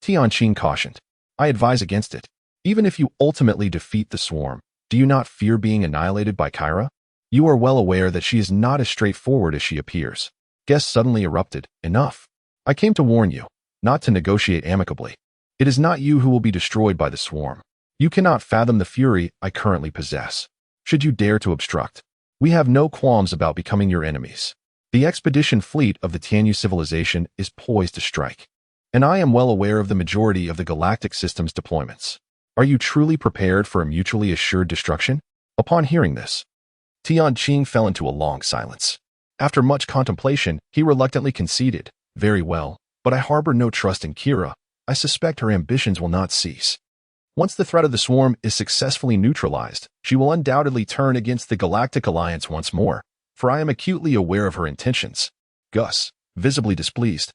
[SPEAKER 1] Tianqing cautioned, I advise against it. Even if you ultimately defeat the swarm, do you not fear being annihilated by Kyra? You are well aware that she is not as straightforward as she appears. Guest suddenly erupted, enough. I came to warn you, not to negotiate amicably. It is not you who will be destroyed by the swarm. You cannot fathom the fury I currently possess. Should you dare to obstruct, we have no qualms about becoming your enemies. The expedition fleet of the Tianyu civilization is poised to strike, and I am well aware of the majority of the galactic system's deployments. Are you truly prepared for a mutually assured destruction? Upon hearing this, Tianqing fell into a long silence. After much contemplation, he reluctantly conceded, very well, but I harbor no trust in Kira. I suspect her ambitions will not cease. Once the threat of the swarm is successfully neutralized, she will undoubtedly turn against the Galactic Alliance once more, for I am acutely aware of her intentions. Gus, visibly displeased,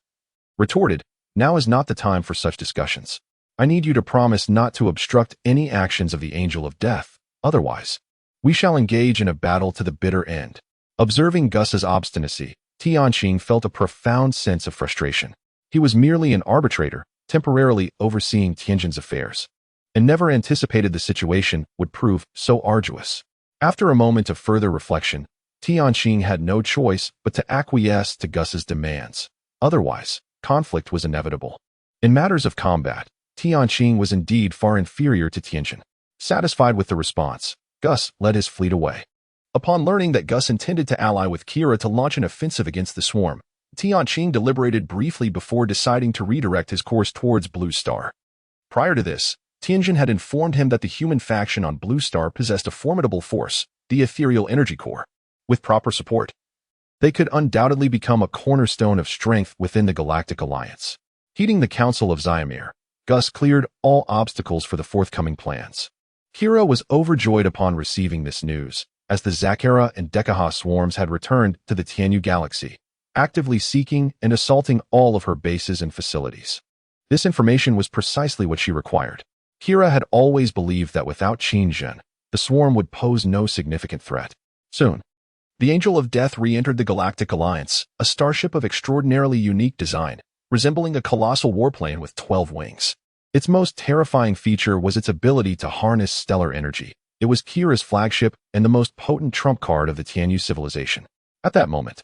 [SPEAKER 1] retorted, now is not the time for such discussions. I need you to promise not to obstruct any actions of the Angel of Death, otherwise, we shall engage in a battle to the bitter end. Observing Gus's obstinacy, Tianqing felt a profound sense of frustration. He was merely an arbitrator, temporarily overseeing Tianjin's affairs, and never anticipated the situation would prove so arduous. After a moment of further reflection, Tianqing had no choice but to acquiesce to Gus's demands. Otherwise, conflict was inevitable. In matters of combat, Tianqing was indeed far inferior to Tianjin. Satisfied with the response, Gus led his fleet away. Upon learning that Gus intended to ally with Kira to launch an offensive against the swarm, Tianqing deliberated briefly before deciding to redirect his course towards Blue Star. Prior to this, Tianjin had informed him that the human faction on Blue Star possessed a formidable force, the Ethereal Energy Core. With proper support, they could undoubtedly become a cornerstone of strength within the Galactic Alliance. Heeding the counsel of Zyamir, Gus cleared all obstacles for the forthcoming plans. Kira was overjoyed upon receiving this news, as the Zakara and Dekaha swarms had returned to the Tianyu galaxy, actively seeking and assaulting all of her bases and facilities. This information was precisely what she required. Kira had always believed that without Qinzhen, the swarm would pose no significant threat. Soon, The Angel of Death re-entered the Galactic Alliance, a starship of extraordinarily unique design, resembling a colossal warplane with 12 wings. Its most terrifying feature was its ability to harness stellar energy. It was Kira's flagship and the most potent trump card of the Tianyu civilization. At that moment,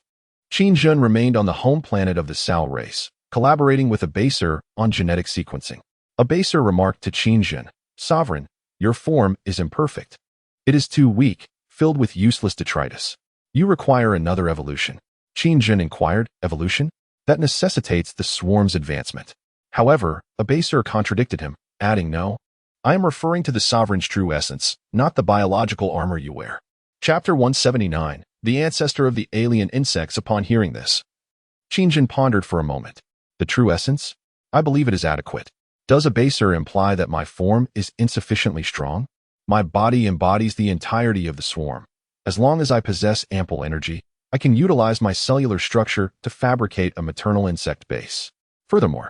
[SPEAKER 1] Qin Jun remained on the home planet of the Sao race, collaborating with a baser on genetic sequencing. A baser remarked to Qin Jun, "Sovereign, your form is imperfect. It is too weak, filled with useless detritus. You require another evolution." Qin Jun inquired, "Evolution? That necessitates the swarm's advancement." However, a baser contradicted him, adding, "No, I am referring to the sovereign's true essence, not the biological armor you wear." Chapter 179, The Ancestor of the Alien Insects. Upon hearing this, Qin Jun pondered for a moment. The true essence? I believe it is adequate. Does a baser imply that my form is insufficiently strong? My body embodies the entirety of the swarm. As long as I possess ample energy, I can utilize my cellular structure to fabricate a maternal insect base. Furthermore,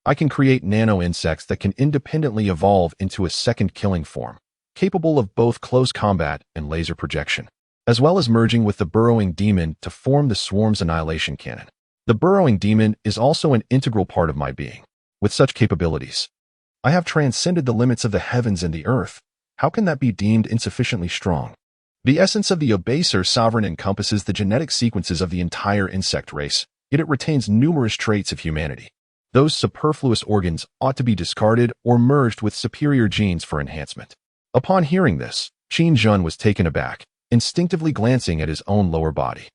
[SPEAKER 1] I can create nano-insects that can independently evolve into a second killing form, capable of both close combat and laser projection, as well as merging with the burrowing demon to form the swarm's annihilation cannon. The burrowing demon is also an integral part of my being. With such capabilities, I have transcended the limits of the heavens and the earth. How can that be deemed insufficiently strong? The essence of the Abaser sovereign encompasses the genetic sequences of the entire insect race, yet it retains numerous traits of humanity. Those superfluous organs ought to be discarded or merged with superior genes for enhancement. Upon hearing this, Qin Jun was taken aback, instinctively glancing at his own lower body.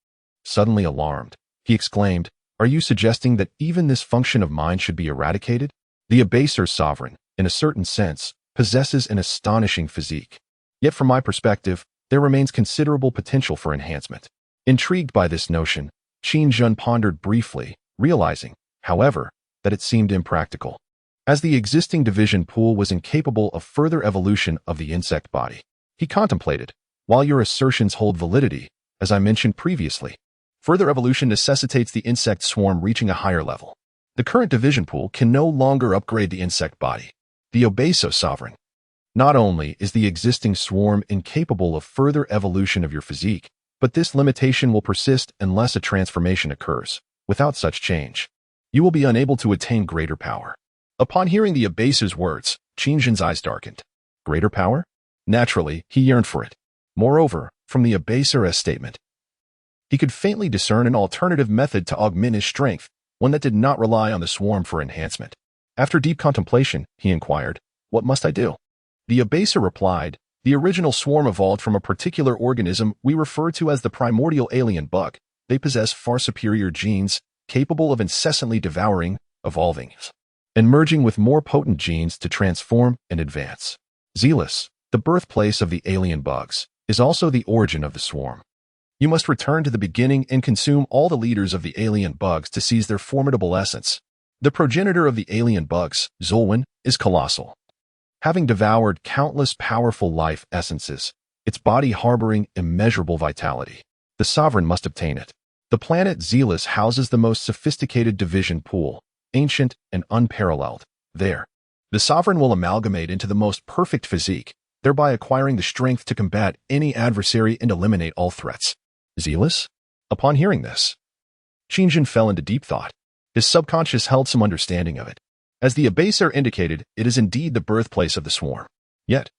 [SPEAKER 1] Suddenly alarmed, he exclaimed, "Are you suggesting that even this function of mine should be eradicated?" The Abaser sovereign, in a certain sense, possesses an astonishing physique. Yet from my perspective, there remains considerable potential for enhancement. Intrigued by this notion, Qin Jun pondered briefly, realizing, however, that it seemed impractical, as the existing division pool was incapable of further evolution of the insect body. He contemplated, while your assertions hold validity, as I mentioned previously, further evolution necessitates the insect swarm reaching a higher level. The current division pool can no longer upgrade the insect body. The Obeso sovereign. Not only is the existing swarm incapable of further evolution of your physique, but this limitation will persist unless a transformation occurs. Without such change, you will be unable to attain greater power. Upon hearing the Abaser's words, Qin Jun's eyes darkened. Greater power? Naturally, he yearned for it. Moreover, from the Abaser's statement, he could faintly discern an alternative method to augment his strength, one that did not rely on the swarm for enhancement. After deep contemplation, he inquired, "What must I do?" The Abaser replied, "The original swarm evolved from a particular organism we refer to as the primordial alien bug. They possess far superior genes, capable of incessantly devouring, evolving, and merging with more potent genes to transform and advance. Zealous, the birthplace of the alien bugs, is also the origin of the swarm. You must return to the beginning and consume all the leaders of the alien bugs to seize their formidable essence. The progenitor of the alien bugs, Zolwyn, is colossal, having devoured countless powerful life essences, its body harboring immeasurable vitality. The sovereign must obtain it. The planet Zealous houses the most sophisticated division pool, ancient and unparalleled. There, the sovereign will amalgamate into the most perfect physique, thereby acquiring the strength to combat any adversary and eliminate all threats." Zealous? Upon hearing this, Qin Jun fell into deep thought. His subconscious held some understanding of it. As the Abaser indicated, it is indeed the birthplace of the swarm. Yet,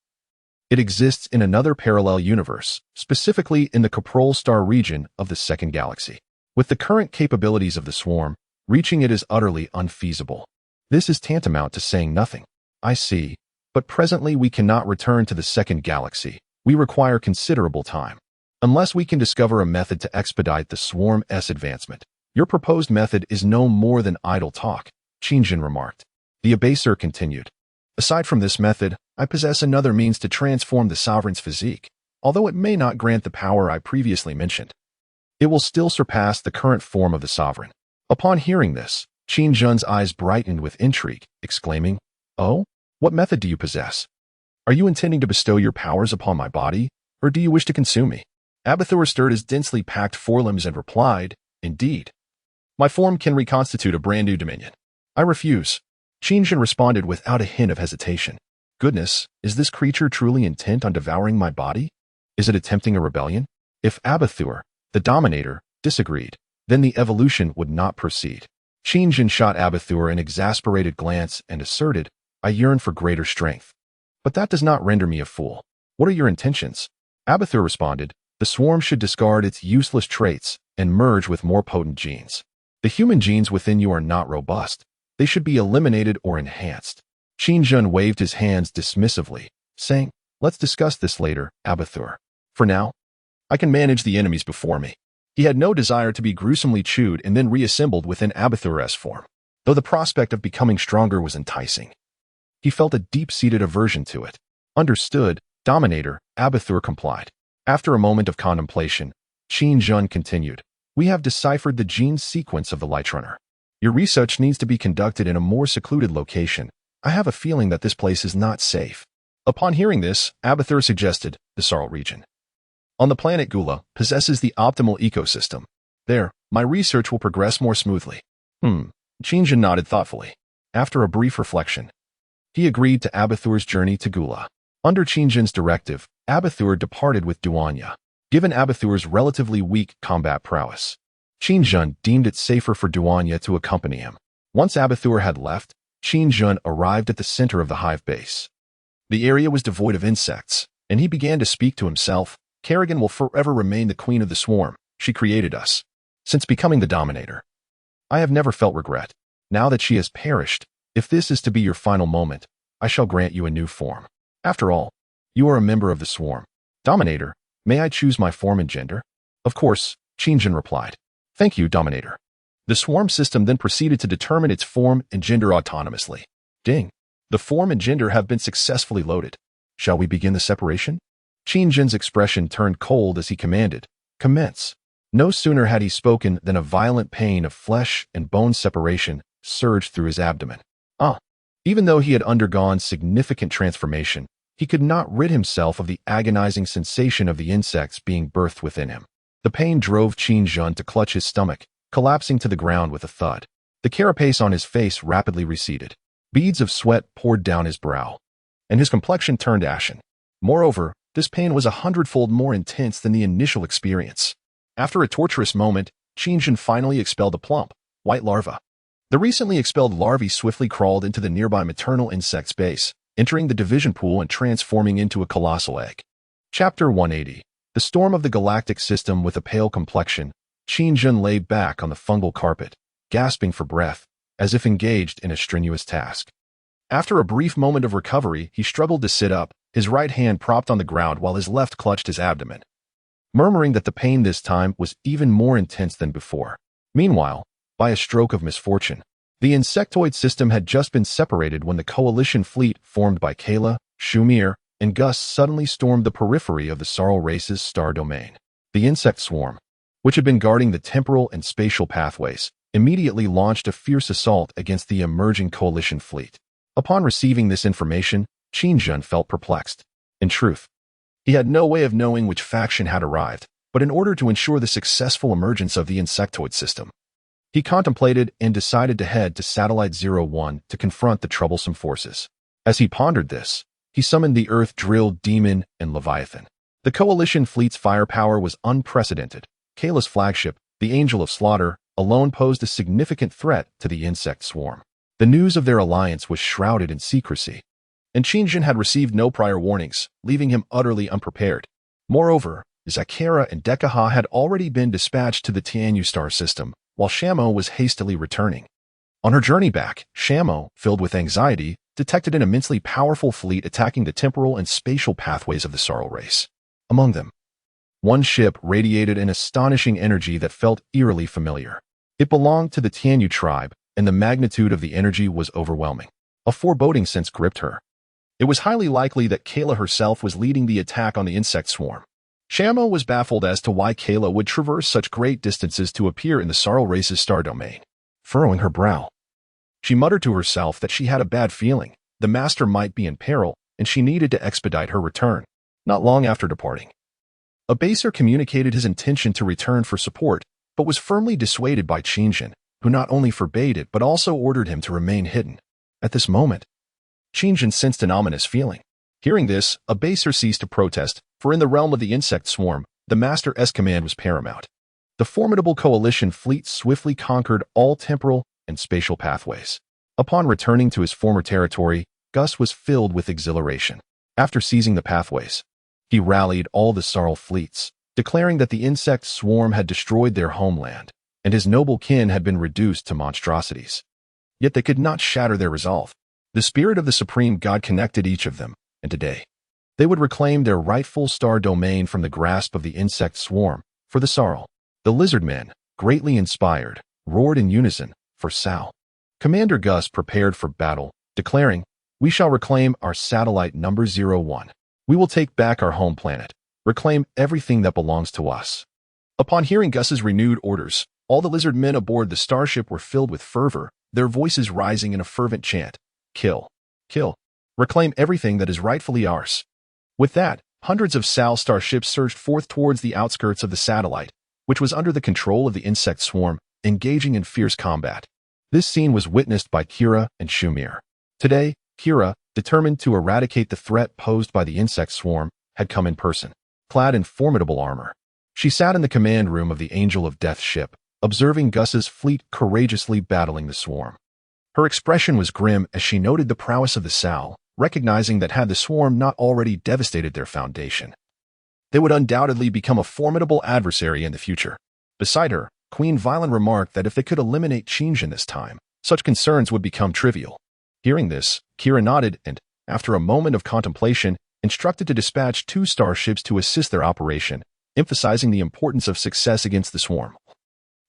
[SPEAKER 1] it exists in another parallel universe, specifically in the Caprol star region of the second galaxy. With the current capabilities of the swarm, reaching it is utterly unfeasible. This is tantamount to saying nothing. I see, but presently we cannot return to the second galaxy. We require considerable time. Unless we can discover a method to expedite the swarm's advancement. Your proposed method is no more than idle talk, Qin Jun remarked. The Abaser continued. Aside from this method, I possess another means to transform the sovereign's physique. Although it may not grant the power I previously mentioned, it will still surpass the current form of the sovereign. Upon hearing this, Qin Jun's eyes brightened with intrigue, exclaiming, "Oh, what method do you possess? Are you intending to bestow your powers upon my body, or do you wish to consume me?" Abathur stirred his densely packed forelimbs and replied, "Indeed. My form can reconstitute a brand new dominion. I refuse." Qin Jun responded without a hint of hesitation. "Goodness, is this creature truly intent on devouring my body? Is it attempting a rebellion? If Abathur, The Dominator disagreed. Then the evolution would not proceed. Qingjin shot Abathur an exasperated glance and asserted, I yearn for greater strength. But that does not render me a fool. What are your intentions? Abathur responded, the swarm should discard its useless traits and merge with more potent genes. The human genes within you are not robust. They should be eliminated or enhanced. Qingjin waved his hands dismissively, saying, let's discuss this later, Abathur. For now, I can manage the enemies before me. He had no desire to be gruesomely chewed and then reassembled within Abathur's form, though the prospect of becoming stronger was enticing. He felt a deep-seated aversion to it. Understood, Dominator, Abathur complied. After a moment of contemplation, Qingjin continued, we have deciphered the gene sequence of the Lightrunner. Your research needs to be conducted in a more secluded location. I have a feeling that this place is not safe. Upon hearing this, Abathur suggested the Sarl region. On the planet Gula possesses the optimal ecosystem. There, my research will progress more smoothly. Qingjin nodded thoughtfully. After a brief reflection, he agreed to Abathur's journey to Gula. Under Qingjin's directive, Abathur departed with Duanya. Given Abathur's relatively weak combat prowess, Qingjin deemed it safer for Duanya to accompany him. Once Abathur had left, Qingjin arrived at the center of the hive base. The area was devoid of insects, and he began to speak to himself. Kerrigan will forever remain the queen of the swarm. She created us. Since becoming the Dominator, I have never felt regret. Now that she has perished, if this is to be your final moment, I shall grant you a new form. After all, you are a member of the swarm. Dominator, may I choose my form and gender? Of course, Qingjin replied. Thank you, Dominator. The swarm system then proceeded to determine its form and gender autonomously. Ding. The form and gender have been successfully loaded. Shall we begin the separation? Qingjin's expression turned cold as he commanded, commence. No sooner had he spoken than a violent pain of flesh and bone separation surged through his abdomen. Even though he had undergone significant transformation, he could not rid himself of the agonizing sensation of the insects being birthed within him. The pain drove Qingjin to clutch his stomach, collapsing to the ground with a thud. The carapace on his face rapidly receded. Beads of sweat poured down his brow, and his complexion turned ashen. Moreover, this pain was 100-fold more intense than the initial experience. After a torturous moment, Qingjin finally expelled a plump, white larva. The recently expelled larvae swiftly crawled into the nearby maternal insect's base, entering the division pool and transforming into a colossal egg. Chapter 180. The storm of the galactic system with a pale complexion. Qingjin lay back on the fungal carpet, gasping for breath, as if engaged in a strenuous task. After a brief moment of recovery, he struggled to sit up, his right hand propped on the ground while his left clutched his abdomen, murmuring that the pain this time was even more intense than before. Meanwhile, by a stroke of misfortune, the insectoid system had just been separated when the coalition fleet formed by Kayla, Shumir, and Gus suddenly stormed the periphery of the Sarl race's star domain. The insect swarm, which had been guarding the temporal and spatial pathways, immediately launched a fierce assault against the emerging coalition fleet. Upon receiving this information, Qingjin felt perplexed. In truth, he had no way of knowing which faction had arrived, but in order to ensure the successful emergence of the insectoid system, he contemplated and decided to head to Satellite 01 to confront the troublesome forces. As he pondered this, he summoned the Earth-drilled Demon and Leviathan. The coalition fleet's firepower was unprecedented. Kayla's flagship, the Angel of Slaughter, alone posed a significant threat to the insect swarm. The news of their alliance was shrouded in secrecy, and Qingjin had received no prior warnings, leaving him utterly unprepared. Moreover, Zakera and Dekaha had already been dispatched to the Tianyu star system, while Shamo was hastily returning. On her journey back, Shamo, filled with anxiety, detected an immensely powerful fleet attacking the temporal and spatial pathways of the Sarl race. Among them, one ship radiated an astonishing energy that felt eerily familiar. It belonged to the Tianyu tribe, and the magnitude of the energy was overwhelming. A foreboding sense gripped her. It was highly likely that Kayla herself was leading the attack on the insect swarm. Shamo was baffled as to why Kayla would traverse such great distances to appear in the Sarl race's star domain. Furrowing her brow, she muttered to herself that she had a bad feeling. The master might be in peril, and she needed to expedite her return. Not long after departing, a baser communicated his intention to return for support, but was firmly dissuaded by Qingjin, who not only forbade it but also ordered him to remain hidden. At this moment, Qingjin sensed an ominous feeling. Hearing this, a baser ceased to protest, for in the realm of the insect swarm, the master's command was paramount. The formidable coalition fleet swiftly conquered all temporal and spatial pathways. Upon returning to his former territory, Gus was filled with exhilaration. After seizing the pathways, he rallied all the Sarl fleets, declaring that the insect swarm had destroyed their homeland, and his noble kin had been reduced to monstrosities. Yet they could not shatter their resolve. The spirit of the supreme god connected each of them, and today, they would reclaim their rightful star domain from the grasp of the insect swarm. For the Sarl, the lizard men, greatly inspired, roared in unison, for Sal. Commander Gus prepared for battle, declaring, "We shall reclaim our satellite number 01. We will take back our home planet, reclaim everything that belongs to us." Upon hearing Gus's renewed orders, all the lizard men aboard the starship were filled with fervor, their voices rising in a fervent chant, "Kill, kill, reclaim everything that is rightfully ours." With that, hundreds of Sal starships surged forth towards the outskirts of the satellite, which was under the control of the insect swarm, engaging in fierce combat. This scene was witnessed by Kira and Shumir. Today, Kira, determined to eradicate the threat posed by the insect swarm, had come in person, clad in formidable armor. She sat in the command room of the Angel of Death ship, observing Gus's fleet courageously battling the swarm. Her expression was grim as she noted the prowess of the Sal, recognizing that had the swarm not already devastated their foundation, they would undoubtedly become a formidable adversary in the future. Beside her, Queen Violen remarked that if they could eliminate Qingjin this time, such concerns would become trivial. Hearing this, Kira nodded and, after a moment of contemplation, instructed to dispatch 2 starships to assist their operation, emphasizing the importance of success against the swarm,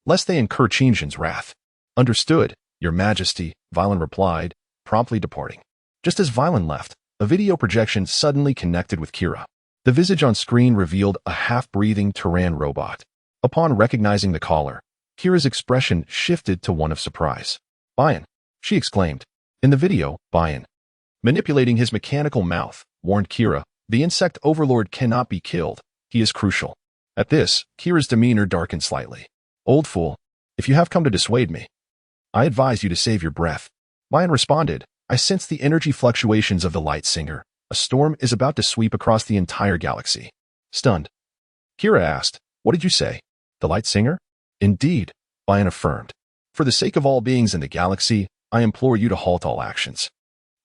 [SPEAKER 1] lest they incur Qingjin's wrath. "Understood, Your Majesty," Violen replied, promptly departing. Just as Violen left, a video projection suddenly connected with Kira. The visage on screen revealed a half-breathing Terran robot. Upon recognizing the caller, Kira's expression shifted to one of surprise. "Bayan," she exclaimed. In the video, Bayan, manipulating his mechanical mouth, warned Kira, "The insect overlord cannot be killed. He is crucial." At this, Kira's demeanor darkened slightly. "Old fool, if you have come to dissuade me, I advise you to save your breath." Bayan responded, "I sense the energy fluctuations of the Light Singer. A storm is about to sweep across the entire galaxy." Stunned, Kira asked, "What did you say? The Light Singer?" "Indeed," Bayan affirmed. "For the sake of all beings in the galaxy, I implore you to halt all actions."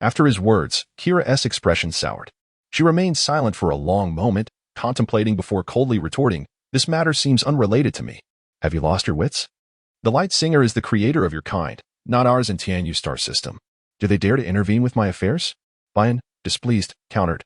[SPEAKER 1] After his words, Kira's expression soured. She remained silent for a long moment, contemplating before coldly retorting, "This matter seems unrelated to me. Have you lost your wits? The Light Singer is the creator of your kind, not ours in Tianyu star system. Do they dare to intervene with my affairs?" Bayan, displeased, countered,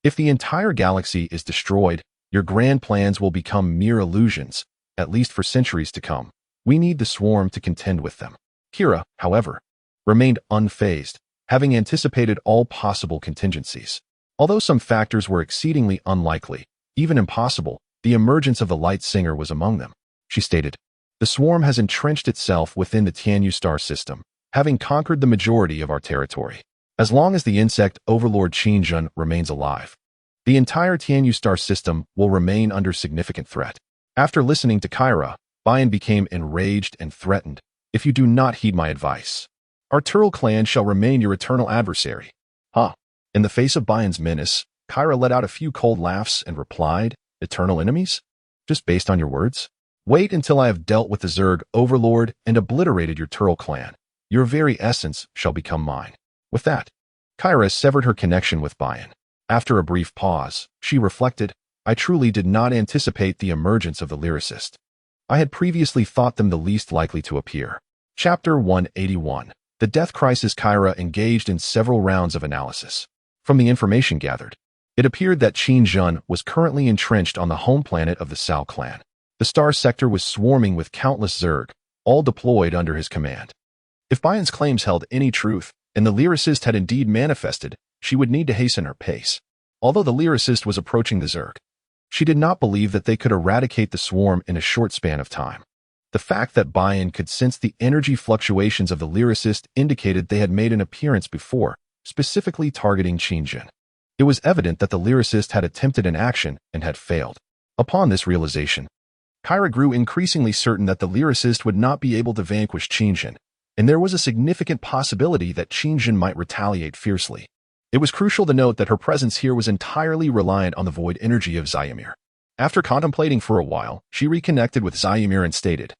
[SPEAKER 1] "If the entire galaxy is destroyed, your grand plans will become mere illusions, at least for centuries to come. We need the swarm to contend with them." Kira, however, remained unfazed, having anticipated all possible contingencies. Although some factors were exceedingly unlikely, even impossible, the emergence of the Light Singer was among them. She stated, "The swarm has entrenched itself within the Tianyu star system, having conquered the majority of our territory. As long as the insect overlord Qingjin remains alive, the entire Tianyu star system will remain under significant threat." After listening to Kira, Bayan became enraged and threatened, "If you do not heed my advice, our Turtle clan shall remain your eternal adversary." In the face of Bayan's menace, Kira let out a few cold laughs and replied, "Eternal enemies? Just based on your words? Wait until I have dealt with the Zerg Overlord and obliterated your Turtle clan. Your very essence shall become mine." With that, Kira severed her connection with Bayan. After a brief pause, she reflected, "I truly did not anticipate the emergence of the lyricist. I had previously thought them the least likely to appear." Chapter 181. The Death Crisis. Kira engaged in several rounds of analysis. From the information gathered, it appeared that Qingjin was currently entrenched on the home planet of the Sal clan. The star sector was swarming with countless Zerg, all deployed under his command. If Bayan's claims held any truth, and the lyricist had indeed manifested, she would need to hasten her pace. Although the lyricist was approaching the Zerg, she did not believe that they could eradicate the swarm in a short span of time. The fact that Bayan could sense the energy fluctuations of the lyricist indicated they had made an appearance before, specifically targeting Qingjin. It was evident that the lyricist had attempted an action and had failed. Upon this realization, Kira grew increasingly certain that the lyricist would not be able to vanquish Qingjin, and there was a significant possibility that Qingjin might retaliate fiercely. It was crucial to note that her presence here was entirely reliant on the void energy of Zyamir. After contemplating for a while, she reconnected with Zyamir and stated,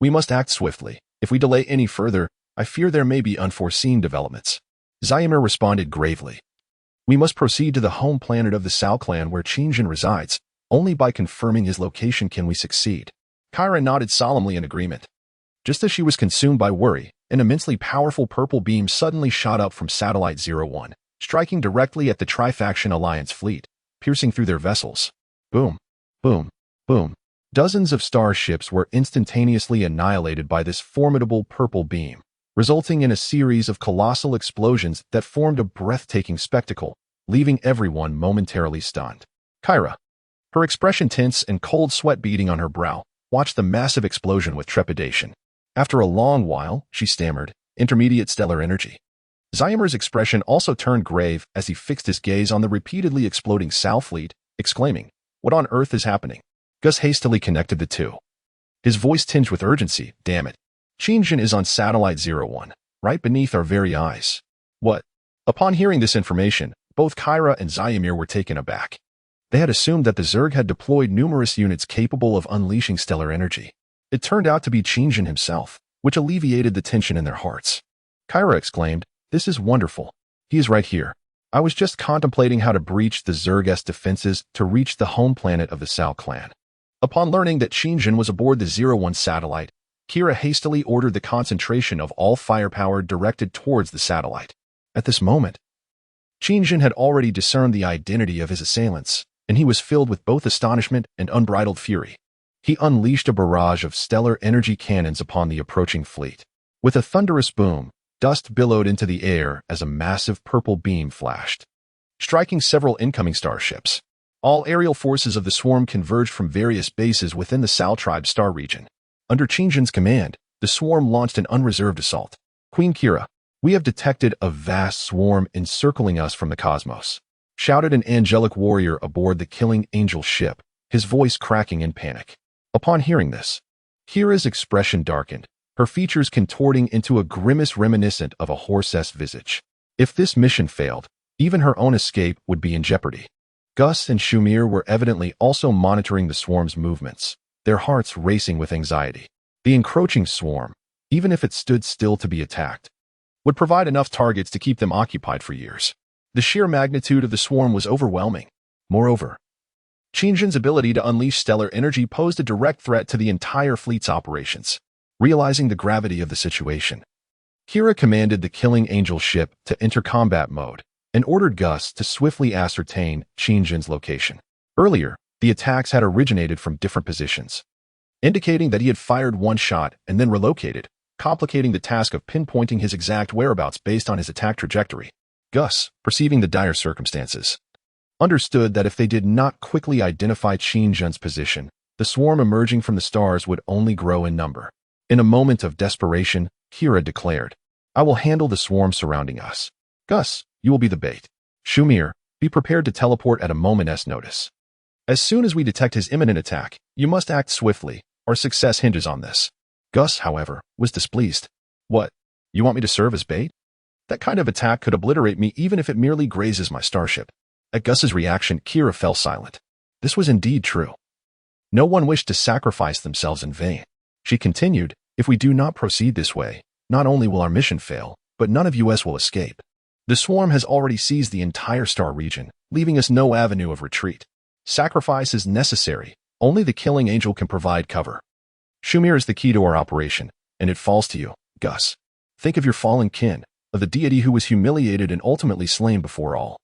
[SPEAKER 1] "We must act swiftly. If we delay any further, I fear there may be unforeseen developments." Zyamir responded gravely, "We must proceed to the home planet of the Sao clan where Qingjin resides. Only by confirming his location can we succeed." Kyra nodded solemnly in agreement. Just as she was consumed by worry, an immensely powerful purple beam suddenly shot up from Satellite 01, striking directly at the Tri-Faction Alliance fleet, piercing through their vessels. Boom, boom, boom. Dozens of starships were instantaneously annihilated by this formidable purple beam, resulting in a series of colossal explosions that formed a breathtaking spectacle, leaving everyone momentarily stunned. Kyra, her expression tense and cold sweat beading on her brow, watched the massive explosion with trepidation. After a long while, she stammered, "Intermediate stellar energy." Zyamir's expression also turned grave as he fixed his gaze on the repeatedly exploding Sao fleet, exclaiming, "What on earth is happening?" Gus hastily connected the two. His voice tinged with urgency, "Damn it. Qingjin is on Satellite 01, right beneath our very eyes." "What?" Upon hearing this information, both Kyra and Zyamir were taken aback. They had assumed that the Zerg had deployed numerous units capable of unleashing stellar energy. It turned out to be Qingjin himself, which alleviated the tension in their hearts. Kyra exclaimed, "This is wonderful. He is right here. I was just contemplating how to breach the Zerg's defenses to reach the home planet of the Sao clan." Upon learning that Qingjin was aboard the 01 satellite, Kira hastily ordered the concentration of all firepower directed towards the satellite. At this moment, Qingjin had already discerned the identity of his assailants, and he was filled with both astonishment and unbridled fury. He unleashed a barrage of stellar energy cannons upon the approaching fleet. With a thunderous boom, dust billowed into the air as a massive purple beam flashed, striking several incoming starships. All aerial forces of the swarm converged from various bases within the Sao tribe star region. Under Qingjin's command, the swarm launched an unreserved assault. "Queen Kira, we have detected a vast swarm encircling us from the cosmos," shouted an angelic warrior aboard the Killing Angel ship, his voice cracking in panic. Upon hearing this, Kira's expression darkened, her features contorting into a grimace reminiscent of a horse-esque visage. If this mission failed, even her own escape would be in jeopardy. Gus and Shumir were evidently also monitoring the swarm's movements, their hearts racing with anxiety. The encroaching swarm, even if it stood still to be attacked, would provide enough targets to keep them occupied for years. The sheer magnitude of the swarm was overwhelming. Moreover, Qingjin's ability to unleash stellar energy posed a direct threat to the entire fleet's operations. Realizing the gravity of the situation, Kira commanded the Killing Angel ship to enter combat mode and ordered Gus to swiftly ascertain Qingjin's location. Earlier, the attacks had originated from different positions, indicating that he had fired one shot and then relocated, complicating the task of pinpointing his exact whereabouts based on his attack trajectory. Gus, perceiving the dire circumstances, understood that if they did not quickly identify Qingjin's position, the swarm emerging from the stars would only grow in number. In a moment of desperation, Kira declared, "I will handle the swarm surrounding us. Gus, you will be the bait. Shumir, be prepared to teleport at a moment's notice. As soon as we detect his imminent attack, you must act swiftly. Our success hinges on this." Gus, however, was displeased. "What? You want me to serve as bait? That kind of attack could obliterate me even if it merely grazes my starship." At Gus's reaction, Kira fell silent. This was indeed true. No one wished to sacrifice themselves in vain. She continued, "If we do not proceed this way, not only will our mission fail, but none of us will escape. The swarm has already seized the entire star region, leaving us no avenue of retreat. Sacrifice is necessary. Only the Killing Angel can provide cover. Shumir is the key to our operation, and it falls to you, Gus. Think of your fallen kin, of the deity who was humiliated and ultimately slain before all,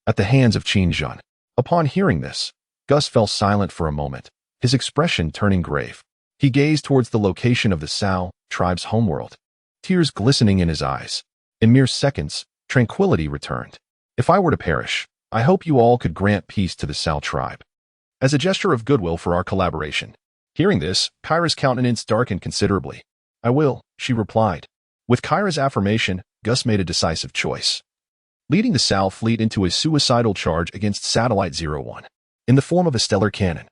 [SPEAKER 1] at the hands of Qingjin." Upon hearing this, Gus fell silent for a moment, his expression turning grave. He gazed towards the location of the Sao tribe's homeworld, tears glistening in his eyes. In mere seconds, tranquility returned. "If I were to perish, I hope you all could grant peace to the Sao tribe, as a gesture of goodwill for our collaboration." Hearing this, Kyra's countenance darkened considerably. "I will," she replied. With Kyra's affirmation, Gus made a decisive choice, leading the Sao fleet into a suicidal charge against Satellite 01, in the form of a stellar cannon.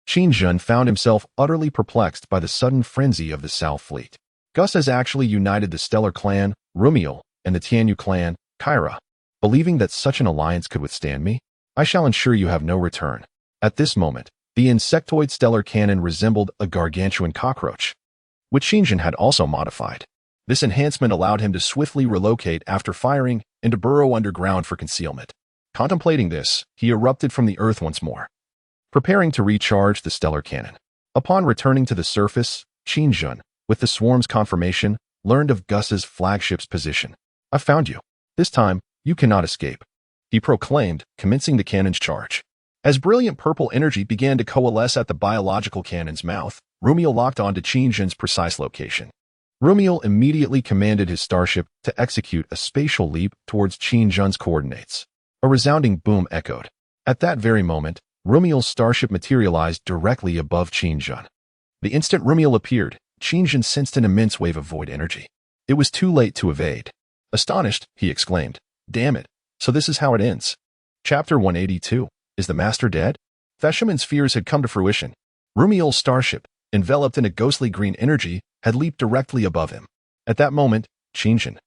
[SPEAKER 1] Qingjin found himself utterly perplexed by the sudden frenzy of the Sao fleet. Gus has actually united the Stellar clan, Rumiel, and the Tianyu clan, Kyra. Believing that such an alliance could withstand me, I shall ensure you have no return. At this moment, the insectoid stellar cannon resembled a gargantuan cockroach, which Shinjin had also modified. This enhancement allowed him to swiftly relocate after firing and to burrow underground for concealment. Contemplating this, he erupted from the earth once more, preparing to recharge the stellar cannon. Upon returning to the surface, Shinjin, with the swarm's confirmation, learned of Gus's flagship's position. "I found you. This time, you cannot escape," he proclaimed, commencing the cannon's charge. As brilliant purple energy began to coalesce at the biological cannon's mouth, Rumiel locked onto Shinjin's precise location. Rumiel immediately commanded his starship to execute a spatial leap towards Shinjin's coordinates. A resounding boom echoed. At that very moment, Rumiel's starship materialized directly above Shinjin. The instant Rumiel appeared, Shinjin sensed an immense wave of void energy. It was too late to evade. Astonished, he exclaimed, "Damn it, so this is how it ends." Chapter 182. Is the Master dead? Feshaman's fears had come to fruition. Rumiel's starship, enveloped in a ghostly green energy, had leaped directly above him. At that moment, Shinjin,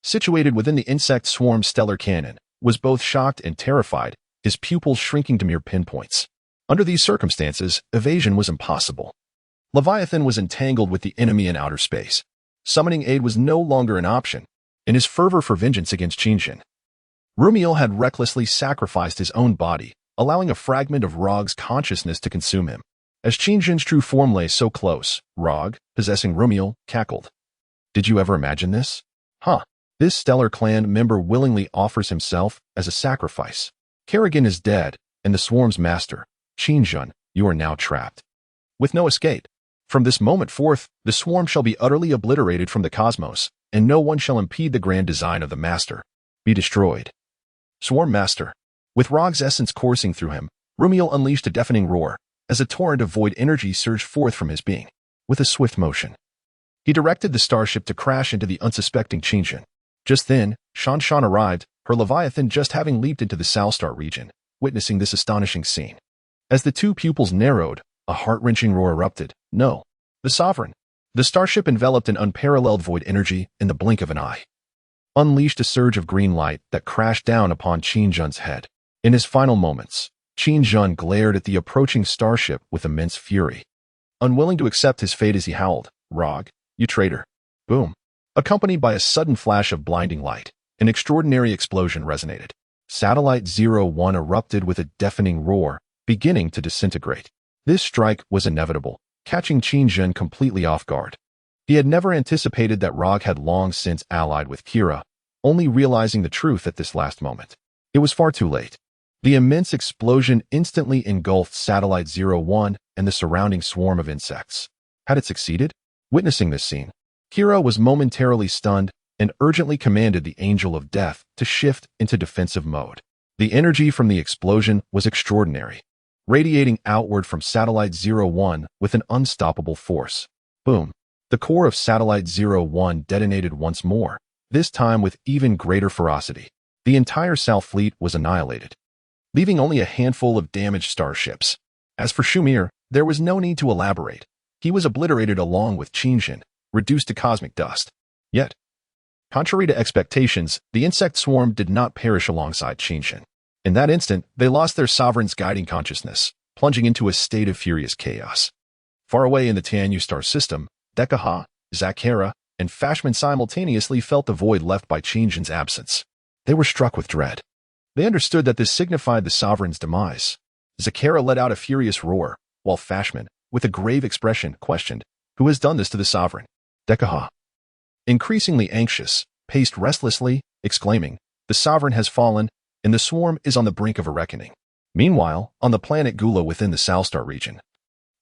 [SPEAKER 1] situated within the insect swarm's stellar cannon, was both shocked and terrified, his pupils shrinking to mere pinpoints. Under these circumstances, evasion was impossible. Leviathan was entangled with the enemy in outer space. Summoning aid was no longer an option. In his fervor for vengeance against Shinjin, Rumiel had recklessly sacrificed his own body, allowing a fragment of Rog's consciousness to consume him. As Shinjin's true form lay so close, Rog, possessing Rumiel, cackled. "Did you ever imagine this? Huh. This stellar clan member willingly offers himself as a sacrifice. Kerrigan is dead, and the swarm's master, Shinjin, you are now trapped, with no escape. From this moment forth, the swarm shall be utterly obliterated from the cosmos, and no one shall impede the grand design of the master. Be destroyed." Swarm Master. With Rog's essence coursing through him, Rumiel unleashed a deafening roar, as a torrent of void energy surged forth from his being. With a swift motion, he directed the starship to crash into the unsuspecting Shinjin. Just then, Shanshan arrived, her Leviathan just having leaped into the Salstar region, witnessing this astonishing scene. As the two pupils narrowed, a heart-wrenching roar erupted. No. The Sovereign. The starship enveloped in unparalleled void energy in the blink of an eye, unleashed a surge of green light that crashed down upon Shinjin's head. In his final moments, Shinjin glared at the approaching starship with immense fury. Unwilling to accept his fate as he howled, "Rog, you traitor." Boom. Accompanied by a sudden flash of blinding light, an extraordinary explosion resonated. Satellite 01 erupted with a deafening roar, beginning to disintegrate. This strike was inevitable, catching Shinjin completely off guard. He had never anticipated that Rog had long since allied with Kira, only realizing the truth at this last moment. It was far too late. The immense explosion instantly engulfed Satellite 01 and the surrounding swarm of insects. Had it succeeded? Witnessing this scene, Kira was momentarily stunned and urgently commanded the Angel of Death to shift into defensive mode. The energy from the explosion was extraordinary, radiating outward from Satellite 01 with an unstoppable force. Boom. The core of Satellite 01 detonated once more, this time with even greater ferocity. The entire South Fleet was annihilated, leaving only a handful of damaged starships. As for Shumir, there was no need to elaborate. He was obliterated along with Shinjin, reduced to cosmic dust. Yet, contrary to expectations, the insect swarm did not perish alongside Shinjin. In that instant, they lost their sovereign's guiding consciousness, plunging into a state of furious chaos. Far away in the Tianyu star system, Dekaha, Zakera, and Fashman simultaneously felt the void left by Shinjin's absence. They were struck with dread. They understood that this signified the sovereign's demise. Zakera let out a furious roar, while Fashman, with a grave expression, questioned, "Who has done this to the sovereign?" Dekaha, increasingly anxious, paced restlessly, exclaiming, "The sovereign has fallen, and the swarm is on the brink of a reckoning." Meanwhile, on the planet Gula within the Salstar region,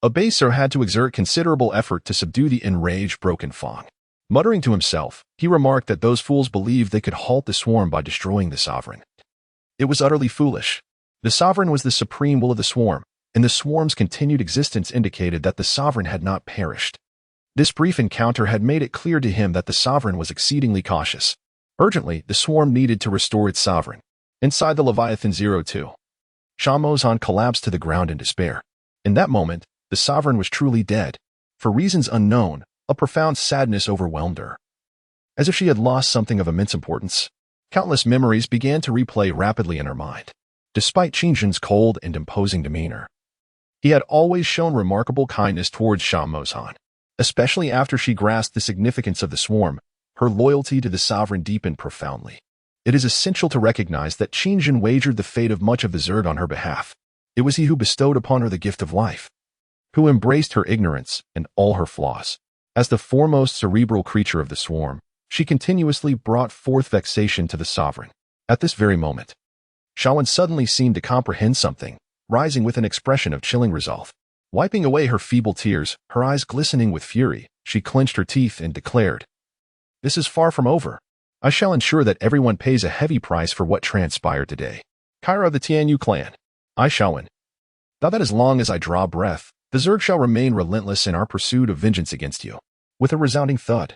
[SPEAKER 1] Abaser had to exert considerable effort to subdue the enraged Broken Fong. Muttering to himself, he remarked that those fools believed they could halt the swarm by destroying the sovereign. It was utterly foolish. The sovereign was the supreme will of the swarm, and the swarm's continued existence indicated that the sovereign had not perished. This brief encounter had made it clear to him that the sovereign was exceedingly cautious. Urgently, the swarm needed to restore its sovereign. Inside the Leviathan 02, Shamozan collapsed to the ground in despair. In that moment, the sovereign was truly dead. For reasons unknown, a profound sadness overwhelmed her. As if she had lost something of immense importance, countless memories began to replay rapidly in her mind. despite Qingjun's cold and imposing demeanor. He had always shown remarkable kindness towards Sha Mozhan. Especially after she grasped the significance of the swarm, her loyalty to the sovereign deepened profoundly. It is essential to recognize that Qingjun wagered the fate of much of the Zerg on her behalf. It was he who bestowed upon her the gift of life, who embraced her ignorance and all her flaws. As the foremost cerebral creature of the swarm, she continuously brought forth vexation to the sovereign. At this very moment, Shawan suddenly seemed to comprehend something, rising with an expression of chilling resolve. Wiping away her feeble tears, her eyes glistening with fury, she clenched her teeth and declared, "This is far from over. I shall ensure that everyone pays a heavy price for what transpired today. Kyra of the Tianyu clan, I shall win. Now that as long as I draw breath, the Zerg shall remain relentless in our pursuit of vengeance against you." With a resounding thud,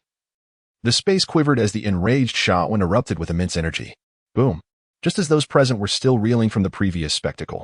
[SPEAKER 1] the space quivered as the enraged Shawan erupted with immense energy. Boom! Just as those present were still reeling from the previous spectacle.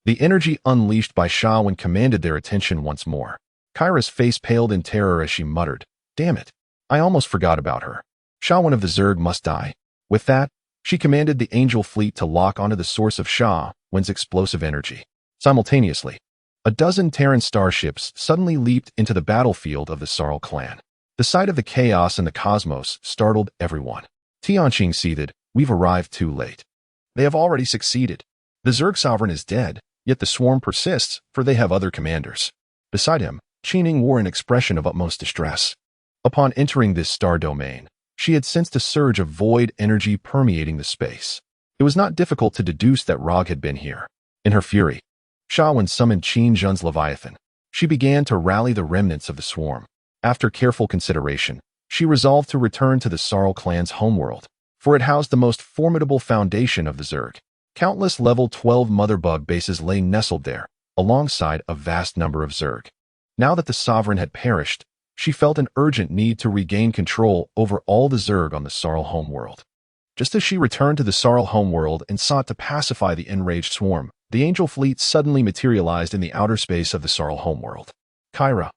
[SPEAKER 1] The energy unleashed by Shawan commanded their attention once more. Kyra's face paled in terror as she muttered, "Damn it! I almost forgot about her. Shawan of the Zerg must die." With that, she commanded the Angel Fleet to lock onto the source of Shawan's explosive energy. Simultaneously, a dozen Terran starships suddenly leaped into the battlefield of the Sarl clan. The sight of the chaos in the cosmos startled everyone. Tianqing seethed, "We've arrived too late. They have already succeeded. The Zerg sovereign is dead, yet the swarm persists, for they have other commanders." Beside him, Qining wore an expression of utmost distress. Upon entering this star domain, she had sensed a surge of void energy permeating the space. It was not difficult to deduce that Rog had been here. In her fury, Shawan summoned Qingjun's Leviathan. She began to rally the remnants of the swarm. After careful consideration, she resolved to return to the Sarl clan's homeworld, for it housed the most formidable foundation of the Zerg. Countless level 12 mother bug bases lay nestled there, alongside a vast number of Zerg. Now that the sovereign had perished, she felt an urgent need to regain control over all the Zerg on the Sarl homeworld. Just as she returned to the Sarl homeworld and sought to pacify the enraged swarm, the Angel Fleet suddenly materialized in the outer space of the Sarl homeworld. Kyra,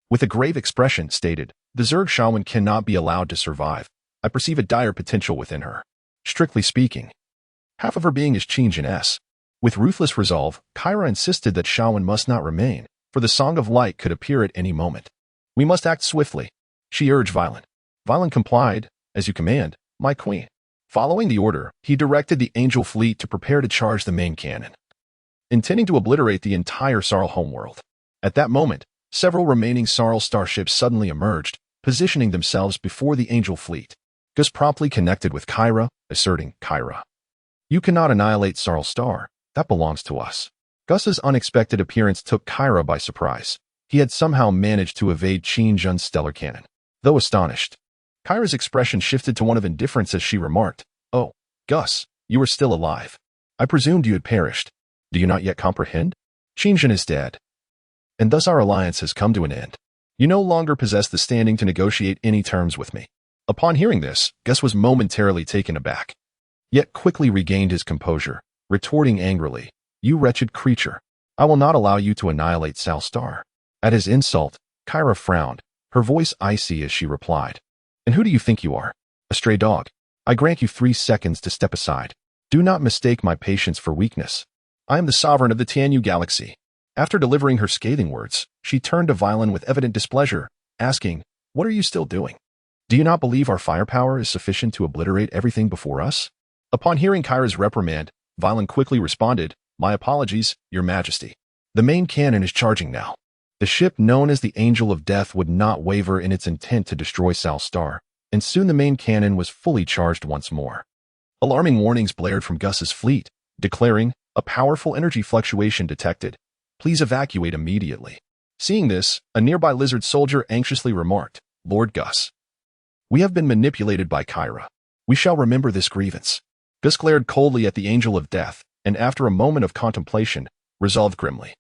[SPEAKER 1] with a grave expression, stated, "The Zerg Shawan cannot be allowed to survive. I perceive a dire potential within her. Strictly speaking, half of her being is Qingjun-S." With ruthless resolve, Kyra insisted that Shawan must not remain, for the Song of Light could appear at any moment. "We must act swiftly," she urged Violen. Violen complied, "As you command, my queen." Following the order, he directed the Angel Fleet to prepare to charge the main cannon, intending to obliterate the entire Sarl homeworld. At that moment, several remaining Sarl starships suddenly emerged, positioning themselves before the Angel Fleet. Gus promptly connected with Kyra, asserting, "Kyra, you cannot annihilate Sarl Star. That belongs to us." Gus's unexpected appearance took Kyra by surprise. He had somehow managed to evade Qingjun's stellar cannon. Though astonished, Kyra's expression shifted to one of indifference as she remarked, "Oh, Gus, you are still alive. I presumed you had perished. Do you not yet comprehend? Qingjun is dead, and thus our alliance has come to an end. You no longer possess the standing to negotiate any terms with me." Upon hearing this, Gus was momentarily taken aback, yet quickly regained his composure, retorting angrily, "You wretched creature, I will not allow you to annihilate Sal Star." At his insult, Kyra frowned, her voice icy as she replied, "And who do you think you are? A stray dog? I grant you 3 seconds to step aside. Do not mistake my patience for weakness. I am the sovereign of the Tianyu galaxy." After delivering her scathing words, she turned to Violen with evident displeasure, asking, "What are you still doing? Do you not believe our firepower is sufficient to obliterate everything before us?" Upon hearing Kyra's reprimand, Violen quickly responded, "My apologies, Your Majesty. The main cannon is charging now." The ship known as the Angel of Death would not waver in its intent to destroy Sal Star, and soon the main cannon was fully charged once more. Alarming warnings blared from Gus's fleet, declaring, "A powerful energy fluctuation detected. Please evacuate immediately." Seeing this, a nearby lizard soldier anxiously remarked, "Lord Gus, we have been manipulated by Kyra. We shall remember this grievance." Gus glared coldly at the Angel of Death, and after a moment of contemplation, resolved grimly,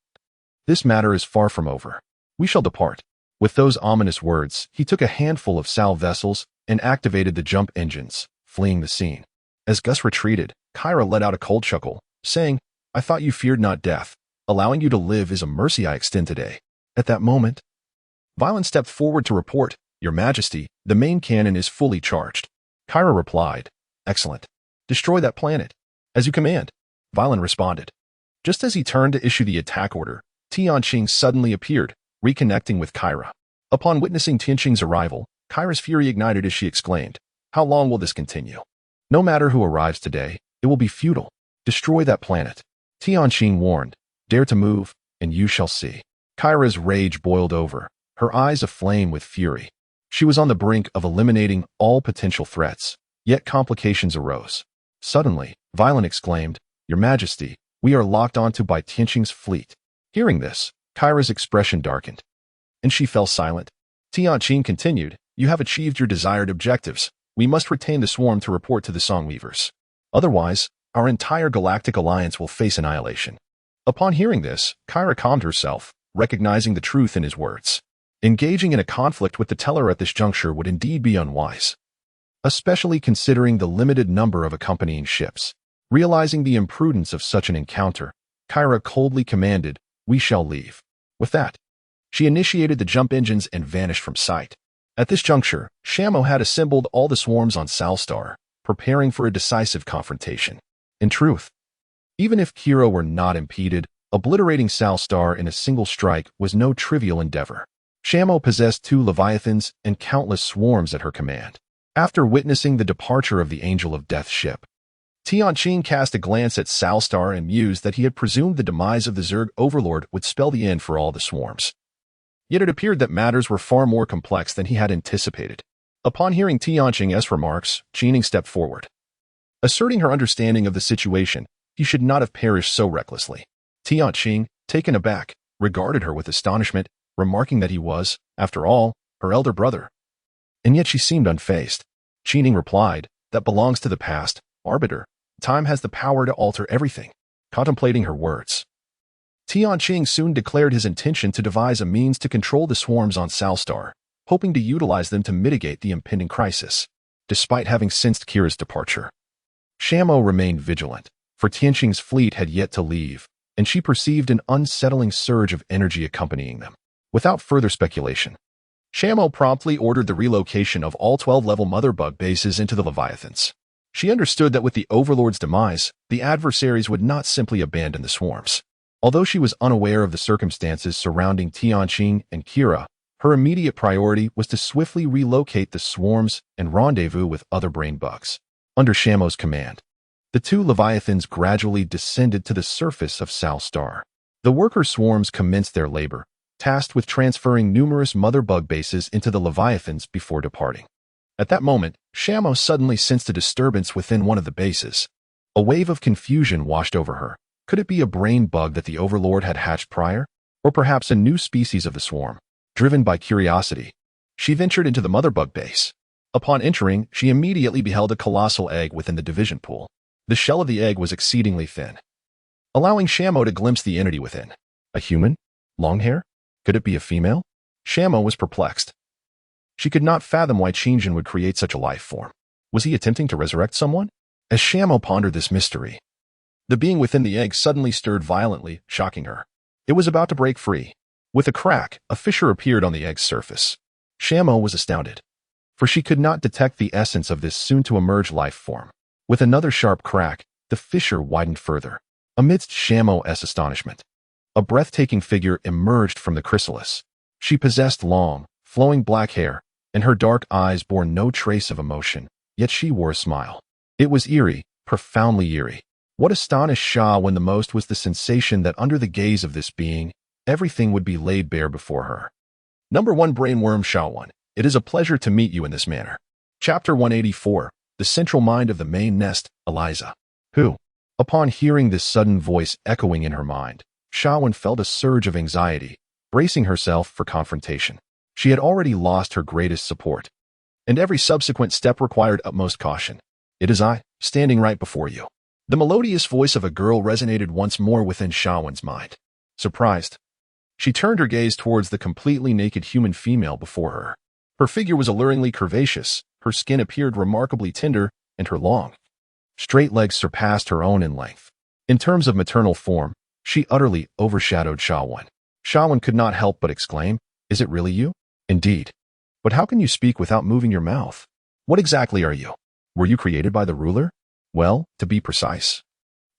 [SPEAKER 1] "This matter is far from over. We shall depart." With those ominous words, he took a handful of Sal vessels and activated the jump engines, fleeing the scene. As Gus retreated, Kyra let out a cold chuckle, saying, "I thought you feared not death. Allowing you to live is a mercy I extend today." At that moment, Violen stepped forward to report, "Your Majesty, the main cannon is fully charged." Kyra replied, "Excellent. Destroy that planet. As you command." Violin responded. Just as he turned to issue the attack order, Tianqing suddenly appeared, reconnecting with Kyra. Upon witnessing Tianqing's arrival, Kyra's fury ignited as she exclaimed, "How long will this continue? No matter who arrives today, it will be futile. Destroy that planet." Tianqing warned, "Dare to move, and you shall see." Kyra's rage boiled over, her eyes aflame with fury. She was on the brink of eliminating all potential threats, yet complications arose. Suddenly, Violin exclaimed, "Your Majesty, we are locked onto by Tianqing's fleet." Hearing this, Kyra's expression darkened, and she fell silent. Tianqing continued, "You have achieved your desired objectives. We must retain the swarm to report to the Songweavers. Otherwise, our entire galactic alliance will face annihilation." Upon hearing this, Kyra calmed herself, recognizing the truth in his words. Engaging in a conflict with the teller at this juncture would indeed be unwise, especially considering the limited number of accompanying ships. Realizing the imprudence of such an encounter, Kyra coldly commanded, "We shall leave." With that, she initiated the jump engines and vanished from sight. At this juncture, Shamo had assembled all the swarms on Salstar, preparing for a decisive confrontation. In truth, even if Kira were not impeded, obliterating Salstar in a single strike was no trivial endeavor. Shamo possessed 2 Leviathans and countless swarms at her command. After witnessing the departure of the Angel of Death ship, Tianqing cast a glance at Salstar and mused that he had presumed the demise of the Zerg Overlord would spell the end for all the swarms. Yet it appeared that matters were far more complex than he had anticipated. Upon hearing Tianqing's remarks, Qingning stepped forward. Asserting her understanding of the situation, he should not have perished so recklessly. Tianqing, taken aback, regarded her with astonishment, remarking that he was, after all, her elder brother. And yet she seemed unfazed. Qingning replied, "That belongs to the past, Arbiter. Time has the power to alter everything." Contemplating her words, Tianqing soon declared his intention to devise a means to control the swarms on Salstar, hoping to utilize them to mitigate the impending crisis. Despite having sensed Kira's departure, Shamo remained vigilant, for Tianqing's fleet had yet to leave, and she perceived an unsettling surge of energy accompanying them. Without further speculation, Shamo promptly ordered the relocation of all 12-level Mother Bug bases into the Leviathans. She understood that with the Overlord's demise, the adversaries would not simply abandon the swarms. Although she was unaware of the circumstances surrounding Tianqing and Kira, her immediate priority was to swiftly relocate the swarms and rendezvous with other brain bugs. Under Shamo's command, the 2 Leviathans gradually descended to the surface of Salstar. The worker swarms commenced their labor, tasked with transferring numerous Mother Bug bases into the Leviathans before departing. At that moment, Shamo suddenly sensed a disturbance within one of the bases. A wave of confusion washed over her. Could it be a brain bug that the Overlord had hatched prior? Or perhaps a new species of the swarm? Driven by curiosity, she ventured into the Mother Bug base. Upon entering, she immediately beheld a colossal egg within the division pool. The shell of the egg was exceedingly thin, allowing Shamo to glimpse the entity within. A human? Long hair? Could it be a female? Shamo was perplexed. She could not fathom why Qingjin would create such a life form. Was he attempting to resurrect someone? As Shamo pondered this mystery, the being within the egg suddenly stirred violently, shocking her. It was about to break free. With a crack, a fissure appeared on the egg's surface. Shamo was astounded, for she could not detect the essence of this soon-to-emerge life form. With another sharp crack, the fissure widened further. Amidst Shamo's astonishment, a breathtaking figure emerged from the chrysalis. She possessed long, flowing black hair, and her dark eyes bore no trace of emotion, yet she wore a smile. It was eerie, profoundly eerie. What astonished Shah when the most was the sensation that under the gaze of this being, everything would be laid bare before her. Number 1 Brainworm Shah 1. It is a pleasure to meet you in this manner. Chapter 184. The Central Mind of the Main Nest, Eliza. Who? Upon hearing this sudden voice echoing in her mind, Shawan felt a surge of anxiety, bracing herself for confrontation. She had already lost her greatest support, and every subsequent step required utmost caution. "It is I, standing right before you." The melodious voice of a girl resonated once more within Shawan's mind. Surprised, she turned her gaze towards the completely naked human female before her. Her figure was alluringly curvaceous, her skin appeared remarkably tender, and her long, straight legs surpassed her own in length. In terms of maternal form, she utterly overshadowed Shawan. Shawan could not help but exclaim, "Is it really you?" "Indeed. But how can you speak without moving your mouth? What exactly are you? Were you created by the ruler?" "Well, to be precise,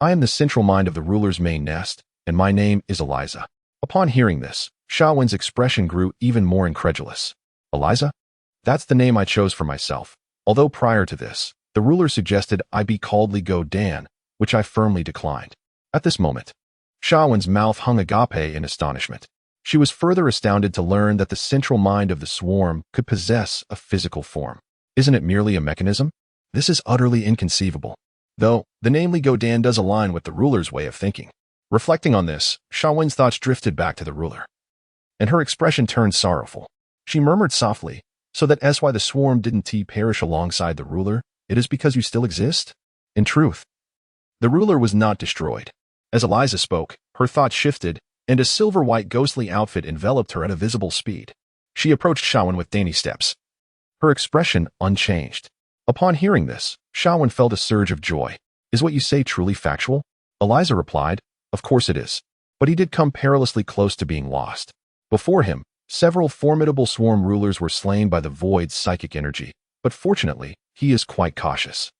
[SPEAKER 1] I am the central mind of the ruler's main nest, and my name is Eliza. Upon hearing this, Xiaowen's expression grew even more incredulous. Eliza? That's the name I chose for myself. Although prior to this, the ruler suggested I be called Li Go Dan, which I firmly declined. At this moment, Xiaowen's mouth hung agape in astonishment. She was further astounded to learn that the central mind of the swarm could possess a physical form. Isn't it merely a mechanism? This is utterly inconceivable. Though, the name Li Go Dan does align with the ruler's way of thinking. Reflecting on this, Xiaowen's thoughts drifted back to the ruler, and her expression turned sorrowful. She murmured softly, so that as why the swarm didn't perish alongside the ruler, it is because you still exist? In truth, the ruler was not destroyed. As Eliza spoke, her thoughts shifted, and a silver-white ghostly outfit enveloped her at a visible speed. She approached Xiaowen with dainty steps, her expression unchanged. Upon hearing this, Xiaowen felt a surge of joy. Is what you say truly factual? Eliza replied, of course it is. But he did come perilously close to being lost. Before him, several formidable swarm rulers were slain by the void's psychic energy, but fortunately, he is quite cautious.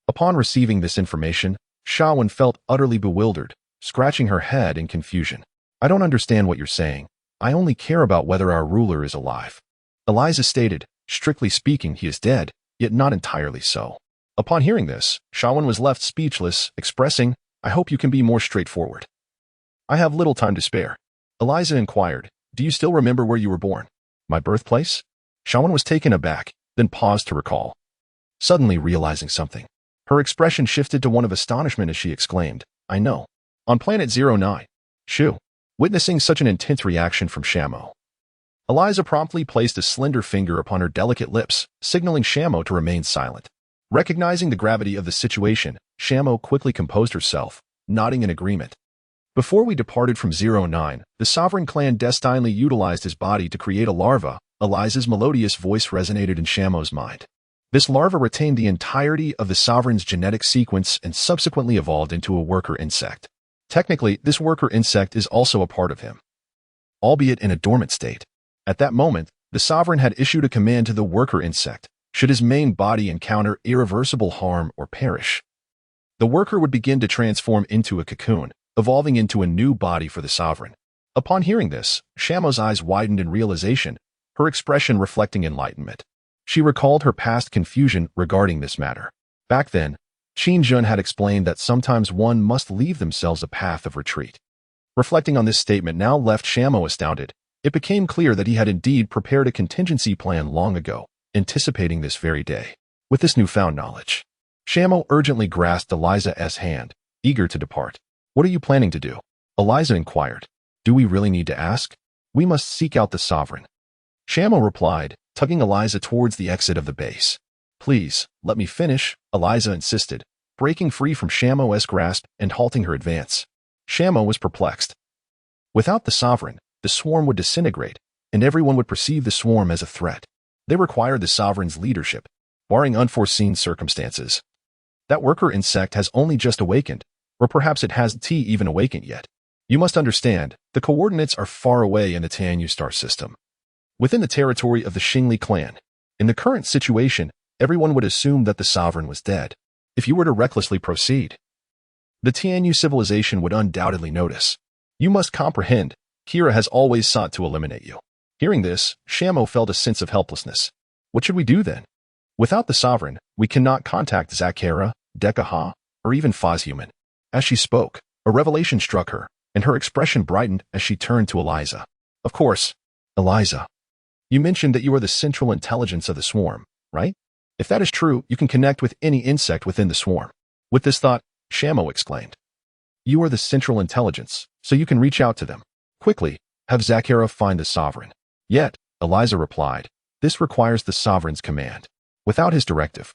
[SPEAKER 1] Upon receiving this information, Xiaowen felt utterly bewildered, scratching her head in confusion. I don't understand what you're saying. I only care about whether our ruler is alive. Eliza stated, strictly speaking, he is dead, yet not entirely so. Upon hearing this, Xiaowen was left speechless, expressing, I hope you can be more straightforward. I have little time to spare. Eliza inquired, do you still remember where you were born? My birthplace? Xiaowen was taken aback, then paused to recall. Suddenly realizing something, her expression shifted to one of astonishment as she exclaimed, I know. On planet 09. Shoo. Witnessing such an intense reaction from Shamo, Eliza promptly placed a slender finger upon her delicate lips, signaling Shamo to remain silent. Recognizing the gravity of the situation, Shamo quickly composed herself, nodding in agreement. Before we departed from 09, the sovereign clandestinely utilized his body to create a larva. Eliza's melodious voice resonated in Shamo's mind. This larva retained the entirety of the sovereign's genetic sequence and subsequently evolved into a worker insect. Technically, this worker insect is also a part of him, albeit in a dormant state. At that moment, the sovereign had issued a command to the worker insect, should his main body encounter irreversible harm or perish. The worker would begin to transform into a cocoon, evolving into a new body for the sovereign. Upon hearing this, Shamo's eyes widened in realization, her expression reflecting enlightenment. She recalled her past confusion regarding this matter. Back then, Qin Jun had explained that sometimes one must leave themselves a path of retreat. Reflecting on this statement now left Shamo astounded. It became clear that he had indeed prepared a contingency plan long ago, anticipating this very day. With this newfound knowledge, Shamo urgently grasped Eliza's hand, eager to depart. What are you planning to do? Eliza inquired. Do we really need to ask? We must seek out the sovereign. Shamo replied, tugging Eliza towards the exit of the base. Please, let me finish, Eliza insisted, breaking free from Shamo's grasp and halting her advance. Shamo was perplexed. Without the sovereign, the swarm would disintegrate, and everyone would perceive the swarm as a threat. They required the sovereign's leadership, barring unforeseen circumstances. That worker insect has only just awakened, or perhaps it hasn't even awakened yet. You must understand, the coordinates are far away in the Tianyu star system, within the territory of the Xingli clan. In the current situation, everyone would assume that the sovereign was dead. If you were to recklessly proceed, the Tianyu civilization would undoubtedly notice. You must comprehend, Kira has always sought to eliminate you. Hearing this, Shamo felt a sense of helplessness. What should we do then? Without the sovereign, we cannot contact Zakera, Dekaha, or even Fazhuman. As she spoke, a revelation struck her, and her expression brightened as she turned to Eliza. Of course, Eliza. You mentioned that you are the central intelligence of the swarm, right? If that is true, you can connect with any insect within the swarm. With this thought, Shamo exclaimed. You are the central intelligence, so you can reach out to them. Quickly, have Zakera find the sovereign. Yet, Eliza replied, this requires the sovereign's command. Without his directive,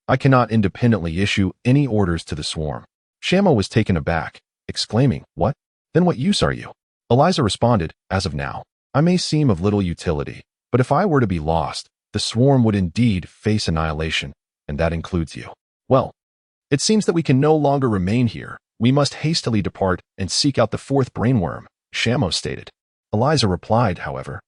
[SPEAKER 1] I cannot independently issue any orders to the swarm. Shamo was taken aback, exclaiming, what? Then what use are you? Eliza responded, as of now, I may seem of little utility, but if I were to be lost, the swarm would indeed face annihilation, and that includes you. Well, it seems that we can no longer remain here. We must hastily depart and seek out the fourth brainworm, Shamo stated. Eliza replied, however,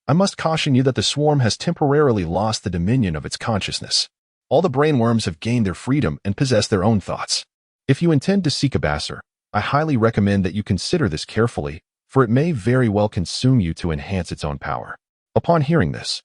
[SPEAKER 1] I must caution you that the swarm has temporarily lost the dominion of its consciousness. All the brainworms have gained their freedom and possess their own thoughts. If you intend to seek a Basser, I highly recommend that you consider this carefully, for it may very well consume you to enhance its own power. Upon hearing this,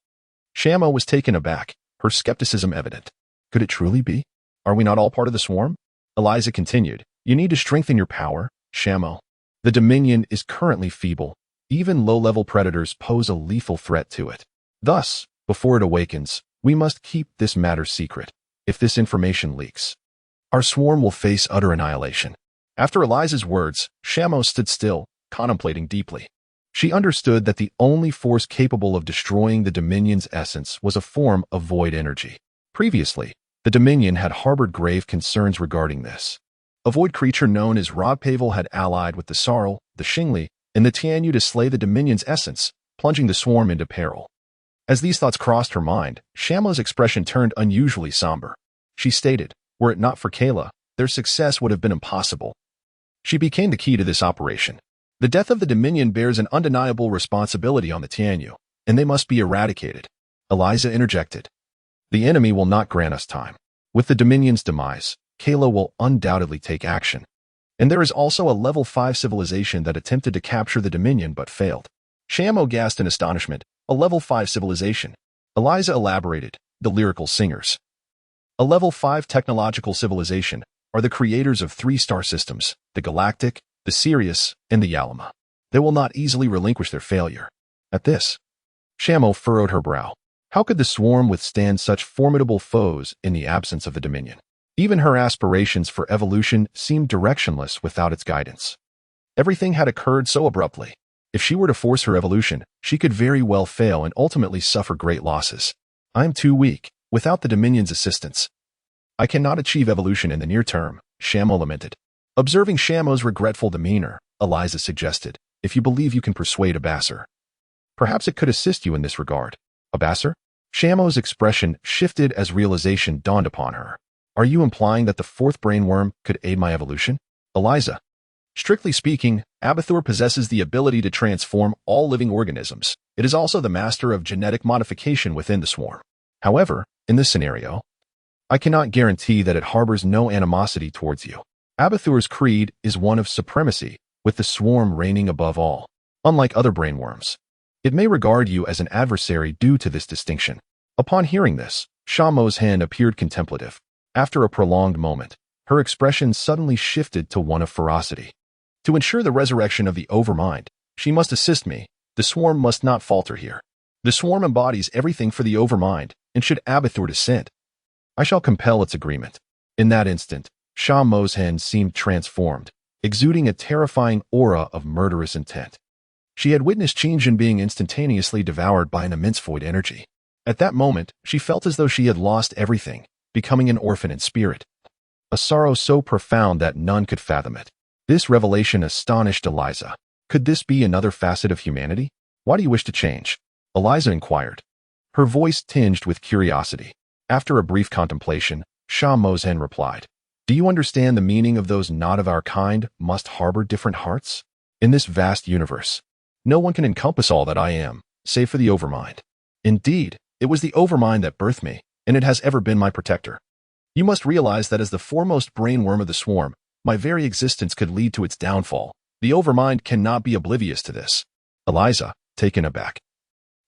[SPEAKER 1] Shamo was taken aback, her skepticism evident. Could it truly be? Are we not all part of the swarm? Eliza continued, you need to strengthen your power, Shamo. The Dominion is currently feeble. Even low-level predators pose a lethal threat to it. Thus, before it awakens, we must keep this matter secret. If this information leaks, our swarm will face utter annihilation. After Eliza's words, Shamo stood still, contemplating deeply. She understood that the only force capable of destroying the Dominion's essence was a form of void energy. Previously, the Dominion had harbored grave concerns regarding this. A void creature known as Rodpavel had allied with the Sarl, the Xingli, and the Tianyu to slay the Dominion's essence, plunging the swarm into peril. As these thoughts crossed her mind, Shamo's expression turned unusually somber. She stated, were it not for Kayla, their success would have been impossible. She became the key to this operation. The death of the Dominion bears an undeniable responsibility on the Tianyu, and they must be eradicated. Eliza interjected. The enemy will not grant us time. With the Dominion's demise, Kayla will undoubtedly take action. And there is also a level 5 civilization that attempted to capture the Dominion but failed. Shamo gasped in astonishment. A level 5 civilization. Eliza elaborated, the lyrical singers. A level 5 technological civilization are the creators of 3 star systems, the Galactic, the Sirius, and the Yalama. They will not easily relinquish their failure. At this, Shamo furrowed her brow. How could the swarm withstand such formidable foes in the absence of the Dominion? Even her aspirations for evolution seemed directionless without its guidance. Everything had occurred so abruptly. If she were to force her evolution, she could very well fail and ultimately suffer great losses. I am too weak, without the Dominion's assistance. I cannot achieve evolution in the near term, Shamo lamented. Observing Shamo's regretful demeanor, Eliza suggested, if you believe you can persuade a Basser, perhaps it could assist you in this regard. A Basser? Shamo's expression shifted as realization dawned upon her. Are you implying that the 4th brainworm could aid my evolution? Eliza. Strictly speaking, Abathur possesses the ability to transform all living organisms. It is also the master of genetic modification within the swarm. However, in this scenario, I cannot guarantee that it harbors no animosity towards you. Abathur's creed is one of supremacy, with the swarm reigning above all. Unlike other brainworms, it may regard you as an adversary due to this distinction. Upon hearing this, Shamo's hand appeared contemplative. After a prolonged moment, her expression suddenly shifted to one of ferocity. To ensure the resurrection of the Overmind, she must assist me. The swarm must not falter here. The swarm embodies everything for the Overmind, and should Abathur dissent, I shall compel its agreement. In that instant, Shamo's hand seemed transformed, exuding a terrifying aura of murderous intent. She had witnessed Qingjin being instantaneously devoured by an immense void energy. At that moment, she felt as though she had lost everything, becoming an orphan in spirit. A sorrow so profound that none could fathom it. This revelation astonished Eliza. Could this be another facet of humanity? Why do you wish to change? Eliza inquired, her voice tinged with curiosity. After a brief contemplation, Shamo's hand replied, do you understand the meaning of those not of our kind must harbor different hearts? In this vast universe, no one can encompass all that I am, save for the Overmind. Indeed, it was the Overmind that birthed me, and it has ever been my protector. You must realize that as the foremost brainworm of the swarm, my very existence could lead to its downfall. The Overmind cannot be oblivious to this. Eliza, taken aback,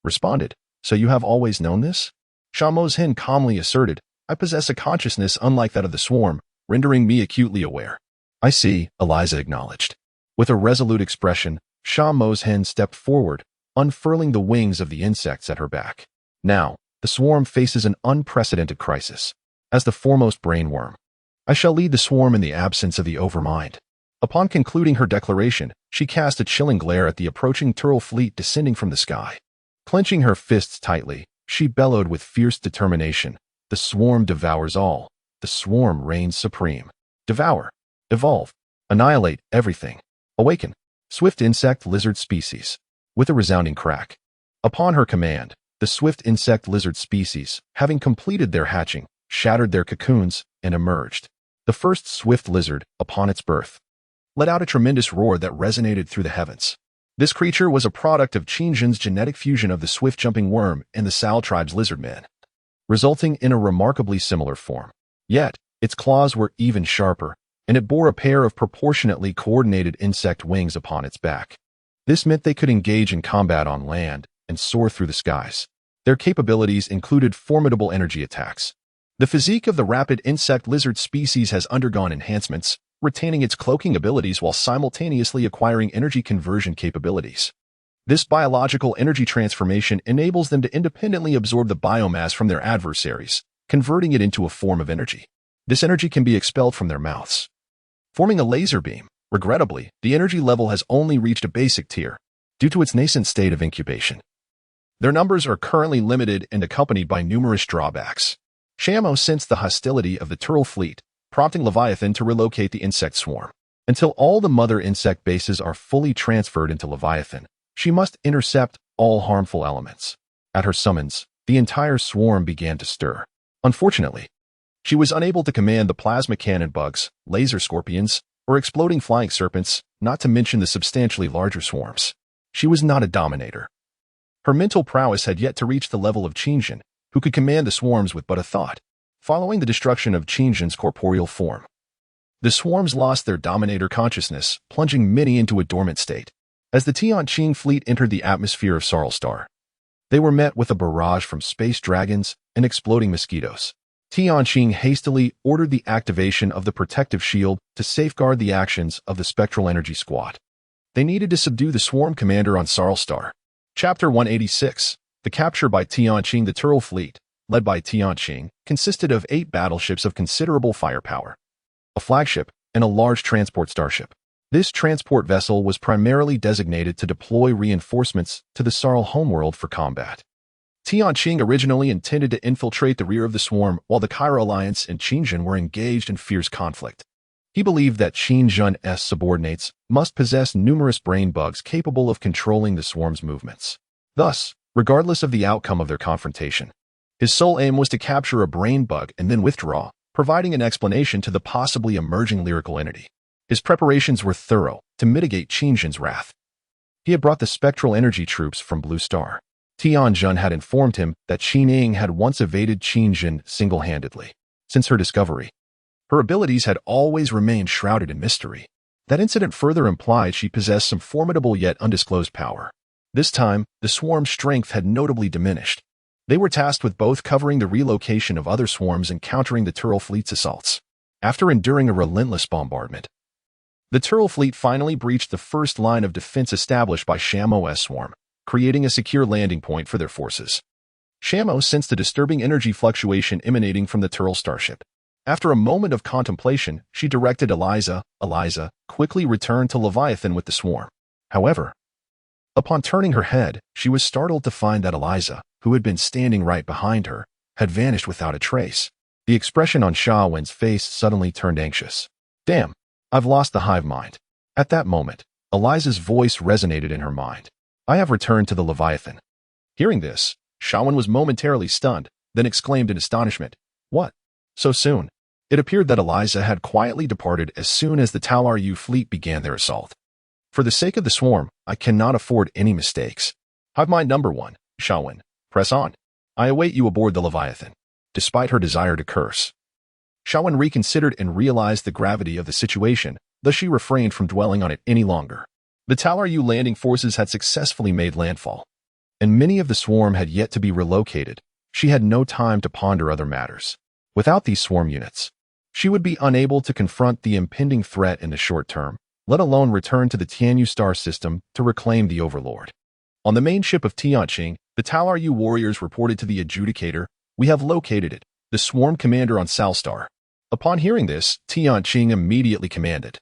[SPEAKER 1] responded, so you have always known this? Shamo's hand calmly asserted, I possess a consciousness unlike that of the swarm, rendering me acutely aware. I see, Eliza acknowledged. With a resolute expression, Shamo's hand stepped forward, unfurling the wings of the insects at her back. Now, the swarm faces an unprecedented crisis. As the foremost brainworm, I shall lead the swarm in the absence of the Overmind. Upon concluding her declaration, she cast a chilling glare at the approaching Turtle fleet descending from the sky. Clenching her fists tightly, she bellowed with fierce determination. The swarm devours all. The swarm reigns supreme. Devour. Evolve. Annihilate everything. Awaken. Swift insect lizard species. With a resounding crack. Upon her command, the swift insect lizard species, having completed their hatching, shattered their cocoons, and emerged. The first swift lizard, upon its birth, let out a tremendous roar that resonated through the heavens. This creature was a product of Qingjin's genetic fusion of the swift-jumping worm and the Sal tribe's lizardmen, resulting in a remarkably similar form. Yet, its claws were even sharper, and it bore a pair of proportionately coordinated insect wings upon its back. This meant they could engage in combat on land and soar through the skies. Their capabilities included formidable energy attacks. The physique of the rapid insect lizard species has undergone enhancements, retaining its cloaking abilities while simultaneously acquiring energy conversion capabilities. This biological energy transformation enables them to independently absorb the biomass from their adversaries, converting it into a form of energy. This energy can be expelled from their mouths, forming a laser beam. Regrettably, the energy level has only reached a basic tier due to its nascent state of incubation. Their numbers are currently limited and accompanied by numerous drawbacks. Shamo sensed the hostility of the Turtle fleet, prompting Leviathan to relocate the insect swarm. Until all the mother insect bases are fully transferred into Leviathan, she must intercept all harmful elements. At her summons, the entire swarm began to stir. Unfortunately, she was unable to command the plasma cannon bugs, laser scorpions, or exploding flying serpents, not to mention the substantially larger swarms. She was not a dominator. Her mental prowess had yet to reach the level of Qingjin, who could command the swarms with but a thought. Following the destruction of Qingjin's corporeal form, the swarms lost their dominator consciousness, plunging many into a dormant state. As the Tianqing fleet entered the atmosphere of Sarlstar, they were met with a barrage from space dragons and exploding mosquitoes. Tianqing hastily ordered the activation of the protective shield to safeguard the actions of the Spectral Energy Squad. They needed to subdue the swarm commander on Sarlstar. Chapter 186. The capture by Tianqing. The Turtle fleet, led by Tianqing, consisted of 8 battleships of considerable firepower, a flagship, and a large transport starship. This transport vessel was primarily designated to deploy reinforcements to the Sarl homeworld for combat. Tianqing originally intended to infiltrate the rear of the swarm while the Cairo Alliance and Qingjin were engaged in fierce conflict. He believed that Qingjin's subordinates must possess numerous brain bugs capable of controlling the swarm's movements. Thus, regardless of the outcome of their confrontation, his sole aim was to capture a brain bug and then withdraw, providing an explanation to the possibly emerging lyrical entity. His preparations were thorough to mitigate Qingjin's wrath. He had brought the spectral energy troops from Blue Star. Tianjin had informed him that Qining had once evaded Qingjin single-handedly. Since her discovery, her abilities had always remained shrouded in mystery. That incident further implied she possessed some formidable yet undisclosed power. This time, the swarm's strength had notably diminished. They were tasked with both covering the relocation of other swarms and countering the Turtle fleet's assaults. After enduring a relentless bombardment, the Turtle fleet finally breached the first line of defense established by Shamo's swarm, creating a secure landing point for their forces. Shamo sensed a disturbing energy fluctuation emanating from the Turtle starship. After a moment of contemplation, she directed Eliza, quickly return to Leviathan with the swarm. However, upon turning her head, she was startled to find that Eliza, who had been standing right behind her, had vanished without a trace. The expression on Shawen's face suddenly turned anxious. Damn, I've lost the hive mind. At that moment, Eliza's voice resonated in her mind. I have returned to the Leviathan. Hearing this, Shawen was momentarily stunned, then exclaimed in astonishment, What? So soon? It appeared that Eliza had quietly departed as soon as the Talaru fleet began their assault. For the sake of the swarm, I cannot afford any mistakes. Hive mind number 1, Shawen, press on. I await you aboard the Leviathan. Despite her desire to curse, Shawen reconsidered and realized the gravity of the situation, thus she refrained from dwelling on it any longer. The Talaru landing forces had successfully made landfall, and many of the swarm had yet to be relocated. She had no time to ponder other matters. Without these swarm units, she would be unable to confront the impending threat in the short term, let alone return to the Tianyu star system to reclaim the Overlord. On the main ship of Tianqing, the Talaru warriors reported to the adjudicator, We have located it, the swarm commander on Salstar. Upon hearing this, Tianqing immediately commanded,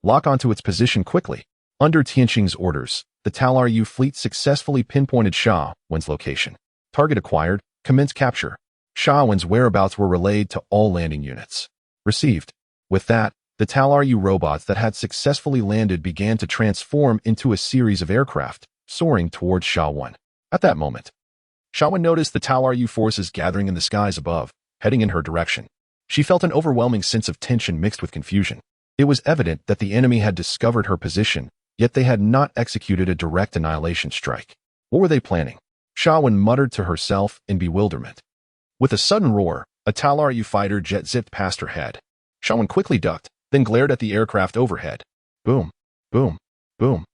[SPEAKER 1] Lock onto its position quickly. Under Tianqing's orders, the Talaru fleet successfully pinpointed Shawen's location. Target acquired, commence capture. Shawen's whereabouts were relayed to all landing units. Received. With that, the Talaru robots that had successfully landed began to transform into a series of aircraft, soaring towards Shawen. At that moment, Shawen noticed the Talaru forces gathering in the skies above, heading in her direction. She felt an overwhelming sense of tension mixed with confusion. It was evident that the enemy had discovered her position, yet they had not executed a direct annihilation strike. What were they planning? Shawen muttered to herself in bewilderment. With a sudden roar, a Talaru fighter jet zipped past her head. Shawen quickly ducked, then glared at the aircraft overhead. Boom, boom, boom.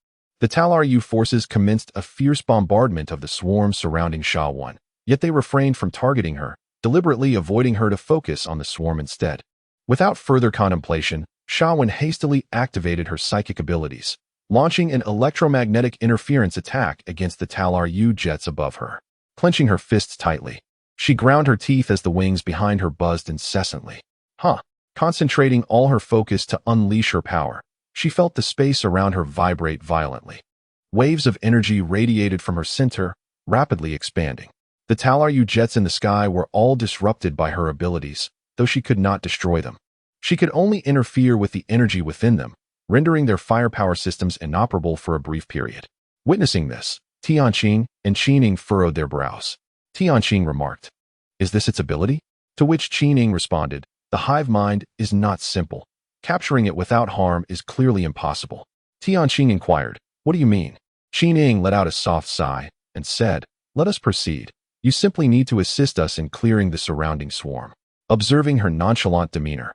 [SPEAKER 1] The Talaru forces commenced a fierce bombardment of the swarm surrounding Sha-1, yet they refrained from targeting her, deliberately avoiding her to focus on the swarm instead. Without further contemplation, Sha-1 hastily activated her psychic abilities, launching an electromagnetic interference attack against the Talaru jets above her. Clenching her fists tightly, she ground her teeth as the wings behind her buzzed incessantly. Concentrating all her focus to unleash her power, she felt the space around her vibrate violently. Waves of energy radiated from her center, rapidly expanding. The Talaru jets in the sky were all disrupted by her abilities, though she could not destroy them. She could only interfere with the energy within them, rendering their firepower systems inoperable for a brief period. Witnessing this, Tianqing and Qining furrowed their brows. Tianqing remarked, "Is this its ability?" To which Qining responded, "The hive mind is not simple. Capturing it without harm is clearly impossible." Tianqing inquired, "What do you mean?" Qining let out a soft sigh and said, "Let us proceed. You simply need to assist us in clearing the surrounding swarm." Observing her nonchalant demeanor,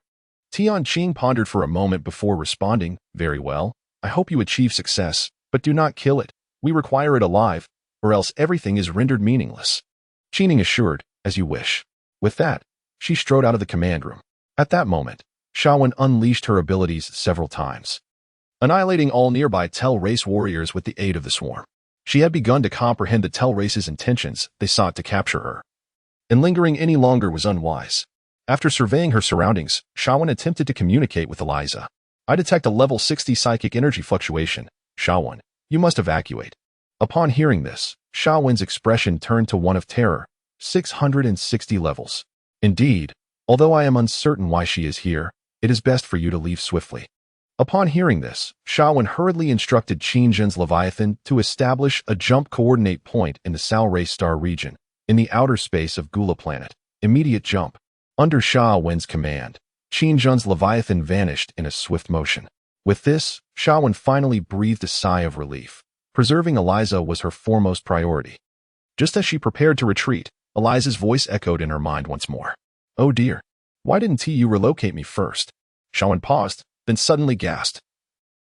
[SPEAKER 1] Tianqing pondered for a moment before responding, "Very well. I hope you achieve success, but do not kill it. We require it alive, or else everything is rendered meaningless." Qining assured, "As you wish." With that, she strode out of the command room. At that moment, Sha-1 unleashed her abilities several times, annihilating all nearby Tel race warriors with the aid of the swarm. She had begun to comprehend the Tel race's intentions. They sought to capture her, and lingering any longer was unwise. After surveying her surroundings, Sha-1 attempted to communicate with Eliza. "I detect a level 60 psychic energy fluctuation. Sha-1, you must evacuate." Upon hearing this, Sha-1's expression turned to one of terror. 660 levels. "Indeed, although I am uncertain why she is here, it is best for you to leave swiftly." Upon hearing this, Sha-1 hurriedly instructed Qinzhen's Leviathan to establish a jump coordinate point in the Salray star region, in the outer space of Gula planet. Immediate jump. Under Sha-1's command, Qinzhen's Leviathan vanished in a swift motion. With this, Sha-1 finally breathed a sigh of relief. Preserving Eliza was her foremost priority. Just as she prepared to retreat, Eliza's voice echoed in her mind once more. "Oh dear, why didn't you relocate me first?" Sha-1 paused, then suddenly gasped.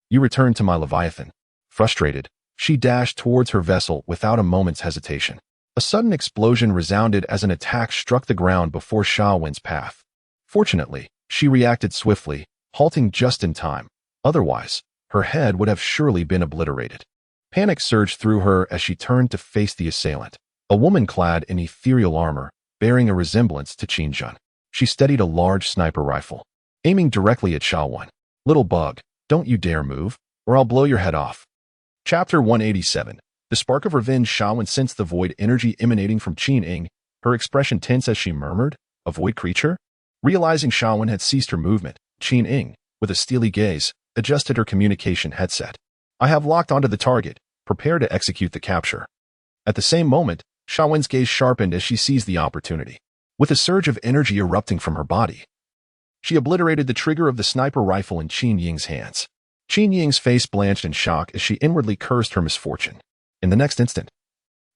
[SPEAKER 1] "You returned to my Leviathan." Frustrated, she dashed towards her vessel without a moment's hesitation. A sudden explosion resounded as an attack struck the ground before Sha-1's path. Fortunately, she reacted swiftly, halting just in time. Otherwise, her head would have surely been obliterated. Panic surged through her as she turned to face the assailant, a woman clad in ethereal armor, bearing a resemblance to Qinzhen. She steadied a large sniper rifle, aiming directly at Sha-1. "Little bug, don't you dare move, or I'll blow your head off." Chapter 187. The spark of revenge. Sha-1 sensed the void energy emanating from Qining, her expression tense as she murmured, "A void creature?" Realizing Sha-1 had ceased her movement, Qining, with a steely gaze, adjusted her communication headset. "I have locked onto the target. Prepare to execute the capture." At the same moment, Sha-1's gaze sharpened as she seized the opportunity. With a surge of energy erupting from her body, she obliterated the trigger of the sniper rifle in Qinying's hands. Qinying's face blanched in shock as she inwardly cursed her misfortune. In the next instant,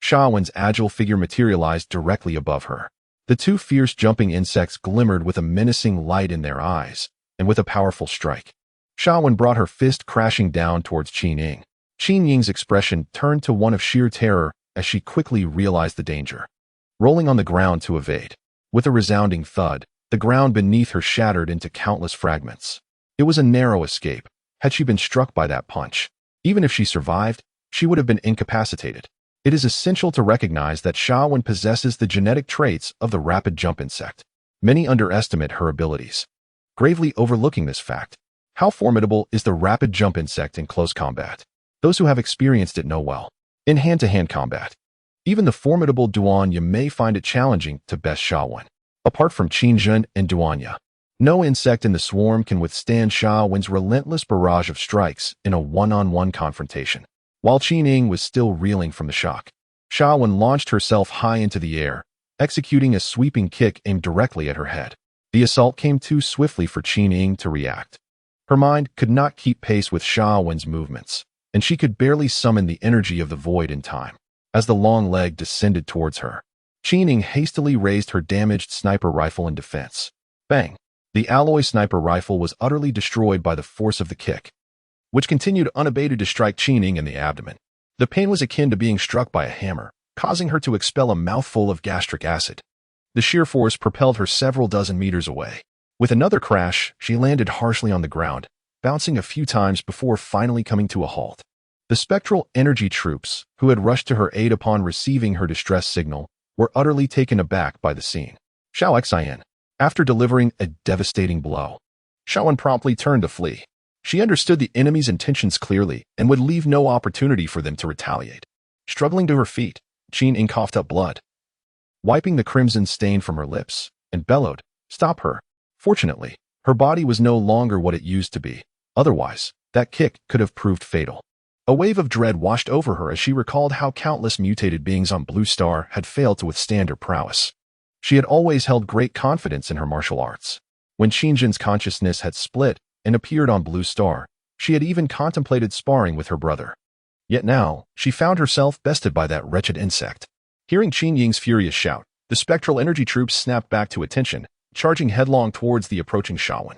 [SPEAKER 1] Sha-1's agile figure materialized directly above her. The two fierce jumping insects glimmered with a menacing light in their eyes, and with a powerful strike, Sha-1 brought her fist crashing down towards Qining. Qinying's expression turned to one of sheer terror as she quickly realized the danger, rolling on the ground to evade. With a resounding thud, the ground beneath her shattered into countless fragments. It was a narrow escape. Had she been struck by that punch, even if she survived, she would have been incapacitated. It is essential to recognize that Sha-1 possesses the genetic traits of the rapid jump insect. Many underestimate her abilities, gravely overlooking this fact. How formidable is the rapid jump insect in close combat? Those who have experienced it know well. In hand-to-hand combat, even the formidable Duanya may find it challenging to best Sha-1. Apart from Qinzhen and Duanya, no insect in the swarm can withstand Sha-1's relentless barrage of strikes in a one-on-one confrontation. While Qining was still reeling from the shock, Sha-1 launched herself high into the air, executing a sweeping kick aimed directly at her head. The assault came too swiftly for Qining to react. Her mind could not keep pace with Sha-1's movements, and she could barely summon the energy of the void in time. As the long leg descended towards her, Qining hastily raised her damaged sniper rifle in defense. Bang! The alloy sniper rifle was utterly destroyed by the force of the kick, which continued unabated to strike Qining in the abdomen. The pain was akin to being struck by a hammer, causing her to expel a mouthful of gastric acid. The sheer force propelled her several dozen meters away. With another crash, she landed harshly on the ground, bouncing a few times before finally coming to a halt. The spectral energy troops, who had rushed to her aid upon receiving her distress signal, were utterly taken aback by the scene. Xiao Xian, after delivering a devastating blow, Shaowen promptly turned to flee. She understood the enemy's intentions clearly and would leave no opportunity for them to retaliate. Struggling to her feet, Qining coughed up blood, wiping the crimson stain from her lips, and bellowed, "Stop her." Fortunately, her body was no longer what it used to be. Otherwise, that kick could have proved fatal. A wave of dread washed over her as she recalled how countless mutated beings on Blue Star had failed to withstand her prowess. She had always held great confidence in her martial arts. When Xinjin's consciousness had split and appeared on Blue Star, she had even contemplated sparring with her brother. Yet now, she found herself bested by that wretched insect. Hearing Qin Ying's furious shout, the spectral energy troops snapped back to attention, charging headlong towards the approaching Shaowen.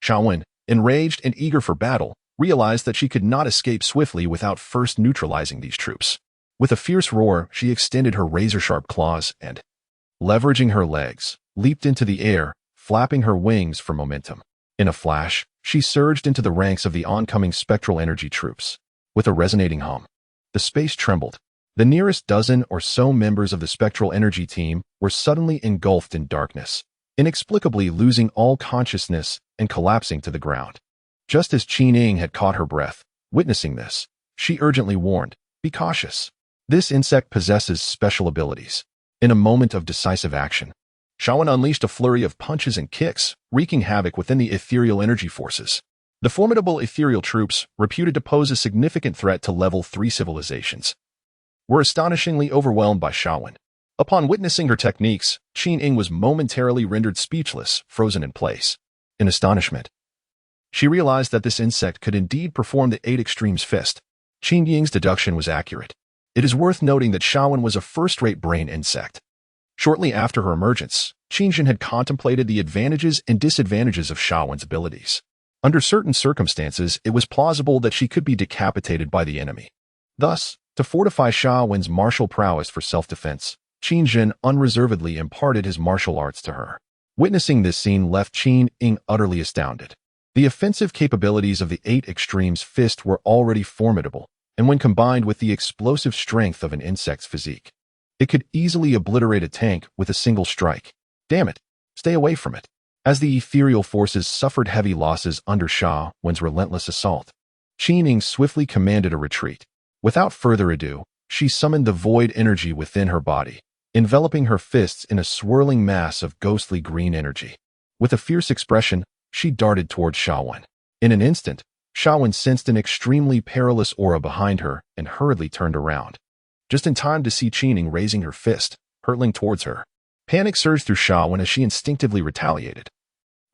[SPEAKER 1] Shaowen, enraged and eager for battle, realized that she could not escape swiftly without first neutralizing these troops. With a fierce roar, she extended her razor-sharp claws and, leveraging her legs, leaped into the air, flapping her wings for momentum. In a flash, she surged into the ranks of the oncoming spectral energy troops. With a resonating hum, the space trembled. The nearest dozen or so members of the spectral energy team were suddenly engulfed in darkness, inexplicably losing all consciousness and collapsing to the ground. Just as Qining had caught her breath, witnessing this, she urgently warned, "Be cautious. This insect possesses special abilities." In a moment of decisive action, Shaowen unleashed a flurry of punches and kicks, wreaking havoc within the ethereal energy forces. The formidable ethereal troops, reputed to pose a significant threat to level 3 civilizations, were astonishingly overwhelmed by Shaowen. Upon witnessing her techniques, Qining was momentarily rendered speechless, frozen in place. In astonishment, she realized that this insect could indeed perform the 8 Extremes Fist. Qin Ying's deduction was accurate. It is worth noting that Shaowen was a first-rate brain insect. Shortly after her emergence, Qinjin had contemplated the advantages and disadvantages of Shaowen's abilities. Under certain circumstances, it was plausible that she could be decapitated by the enemy. Thus, to fortify Shaowen's martial prowess for self-defense, Qinjin unreservedly imparted his martial arts to her. Witnessing this scene left Qin Ying utterly astounded. The offensive capabilities of the 8 Extremes Fist were already formidable, and when combined with the explosive strength of an insect's physique, it could easily obliterate a tank with a single strike. Damn it, stay away from it. As the ethereal forces suffered heavy losses under Shaowen's relentless assault, Qining swiftly commanded a retreat. Without further ado, she summoned the void energy within her body, enveloping her fists in a swirling mass of ghostly green energy. With a fierce expression, she darted towards Shaowen. In an instant, Shaowen sensed an extremely perilous aura behind her and hurriedly turned around, just in time to see Qining raising her fist, hurtling towards her. Panic surged through Shaowen as she instinctively retaliated,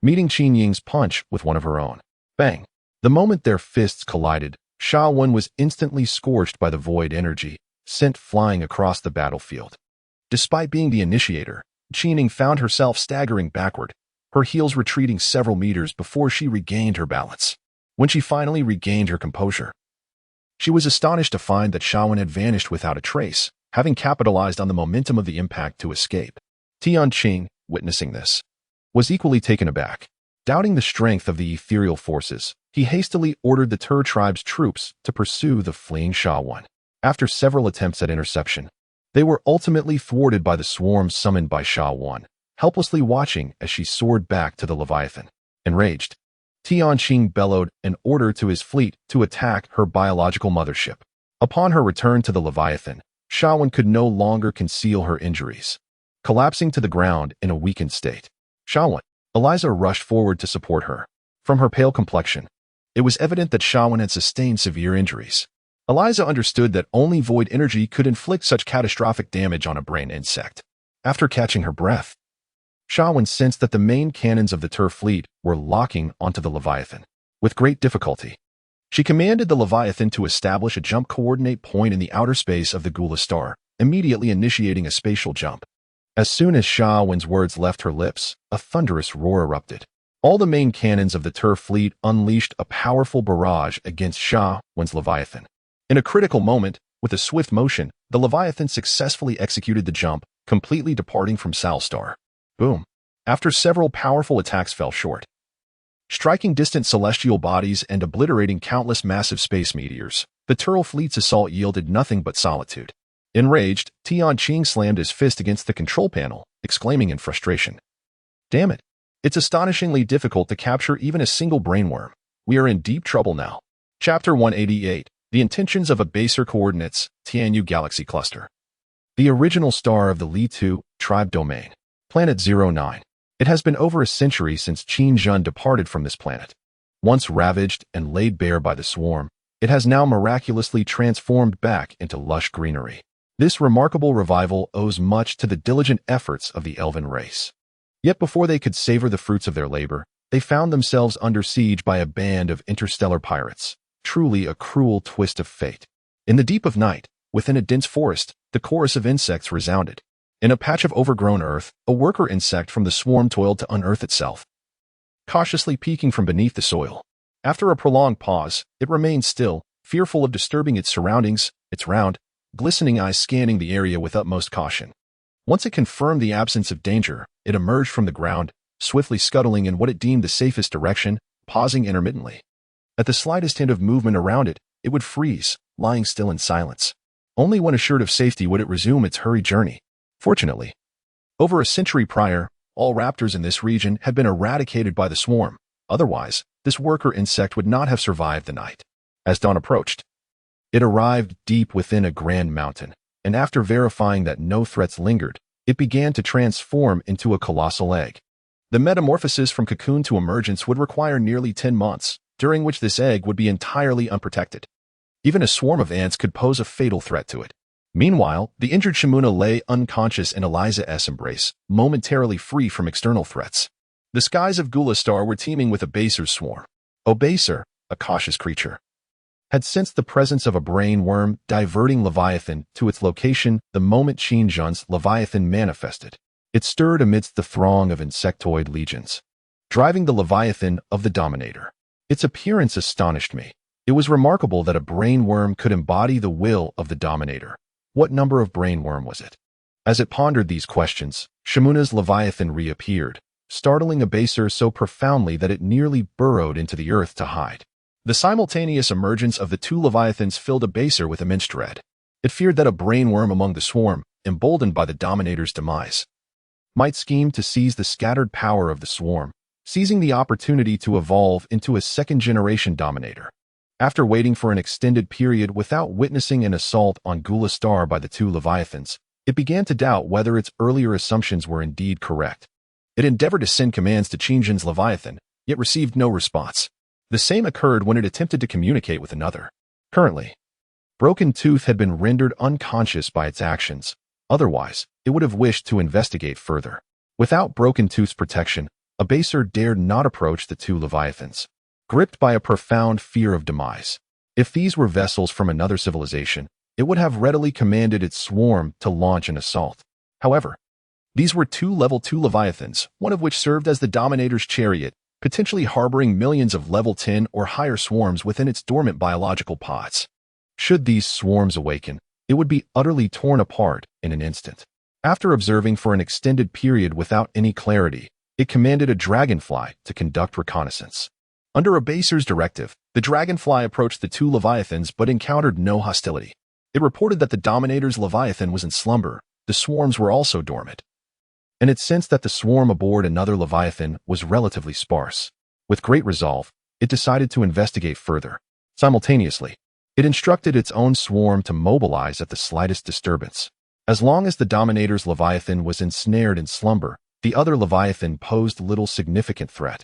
[SPEAKER 1] meeting Qin Ying's punch with one of her own. Bang! The moment their fists collided, Shaowen was instantly scorched by the void energy, sent flying across the battlefield. Despite being the initiator, Qining found herself staggering backward, her heels retreating several meters before she regained her balance. When she finally regained her composure, she was astonished to find that Shaowen had vanished without a trace, having capitalized on the momentum of the impact to escape. Tianqing, witnessing this, was equally taken aback. Doubting the strength of the ethereal forces, he hastily ordered the Tur tribe's troops to pursue the fleeing Shaowen. After several attempts at interception, they were ultimately thwarted by the swarms summoned by Shaowen, helplessly watching as she soared back to the Leviathan. Enraged, Tianqing bellowed an order to his fleet to attack her biological mothership. Upon her return to the Leviathan, Shaowen could no longer conceal her injuries, collapsing to the ground in a weakened state. Shaowen, Eliza rushed forward to support her. From her pale complexion, it was evident that Shaowen had sustained severe injuries. Eliza understood that only void energy could inflict such catastrophic damage on a brain insect. After catching her breath, Shaowen sensed that the main cannons of the Tur fleet were locking onto the Leviathan. With great difficulty, she commanded the Leviathan to establish a jump coordinate point in the outer space of the Gula star, immediately initiating a spatial jump. As soon as Shaowen's words left her lips, a thunderous roar erupted. All the main cannons of the Turf fleet unleashed a powerful barrage against Sha Wan's Leviathan. In a critical moment, with a swift motion, the Leviathan successfully executed the jump, completely departing from Salstar. Boom. After several powerful attacks fell short, striking distant celestial bodies and obliterating countless massive space meteors, the Turl fleet's assault yielded nothing but solitude. Enraged, Tian Qing slammed his fist against the control panel, exclaiming in frustration, "Damn it. It's astonishingly difficult to capture even a single brainworm. We are in deep trouble now." Chapter 188, The Intentions of a Baser Coordinates, Tianyu Galaxy Cluster. The original star of the Li Tu tribe domain, Planet 09. It has been over a century since Qin Zhen departed from this planet. Once ravaged and laid bare by the swarm, it has now miraculously transformed back into lush greenery. This remarkable revival owes much to the diligent efforts of the elven race. Yet before they could savor the fruits of their labor, they found themselves under siege by a band of interstellar pirates. Truly a cruel twist of fate. In the deep of night, within a dense forest, the chorus of insects resounded. In a patch of overgrown earth, a worker insect from the swarm toiled to unearth itself, cautiously peeking from beneath the soil. After a prolonged pause, it remained still, fearful of disturbing its surroundings, its round, glistening eyes scanning the area with utmost caution. Once it confirmed the absence of danger, it emerged from the ground, swiftly scuttling in what it deemed the safest direction, pausing intermittently. At the slightest hint of movement around it, it would freeze, lying still in silence. Only when assured of safety would it resume its hurried journey. Fortunately, over a century prior, all raptors in this region had been eradicated by the swarm. Otherwise, this worker insect would not have survived the night. As dawn approached, it arrived deep within a grand mountain, and after verifying that no threats lingered, it began to transform into a colossal egg. The metamorphosis from cocoon to emergence would require nearly 10 months, during which this egg would be entirely unprotected. Even a swarm of ants could pose a fatal threat to it. Meanwhile, the injured Shimuna lay unconscious in Eliza's embrace, momentarily free from external threats. The skies of Gulastar were teeming with a Baser's swarm. Baser, a cautious creature, had sensed the presence of a brain worm, diverting Leviathan to its location the moment Qin Zhen's Leviathan manifested. It stirred amidst the throng of insectoid legions, driving the Leviathan of the Dominator. Its appearance astonished me. It was remarkable that a brain worm could embody the will of the Dominator. What number of brain worm was it? As it pondered these questions, Shimuna's Leviathan reappeared, startling a Baser so profoundly that it nearly burrowed into the earth to hide. The simultaneous emergence of the two Leviathans filled a Baser with immense dread. It feared that a brain worm among the swarm, emboldened by the Dominator's demise, might scheme to seize the scattered power of the swarm, seizing the opportunity to evolve into a second-generation Dominator. After waiting for an extended period without witnessing an assault on Gulastar by the two Leviathans, it began to doubt whether its earlier assumptions were indeed correct. It endeavored to send commands to Qin Zhen's Leviathan, yet received no response. The same occurred when it attempted to communicate with another. Currently, Broken Tooth had been rendered unconscious by its actions. Otherwise, it would have wished to investigate further. Without Broken Tooth's protection, a Baser dared not approach the two Leviathans, gripped by a profound fear of demise. If these were vessels from another civilization, it would have readily commanded its swarm to launch an assault. However, these were two Level 2 Leviathans, one of which served as the Dominator's chariot, potentially harboring millions of Level 10 or higher swarms within its dormant biological pods. Should these swarms awaken, it would be utterly torn apart in an instant. After observing for an extended period without any clarity, it commanded a dragonfly to conduct reconnaissance. Under a Baser's directive, the dragonfly approached the two Leviathans but encountered no hostility. It reported that the Dominator's Leviathan was in slumber. The swarms were also dormant, and it sensed that the swarm aboard another Leviathan was relatively sparse. With great resolve, it decided to investigate further. Simultaneously, it instructed its own swarm to mobilize at the slightest disturbance. As long as the Dominator's Leviathan was ensnared in slumber, the other Leviathan posed little significant threat.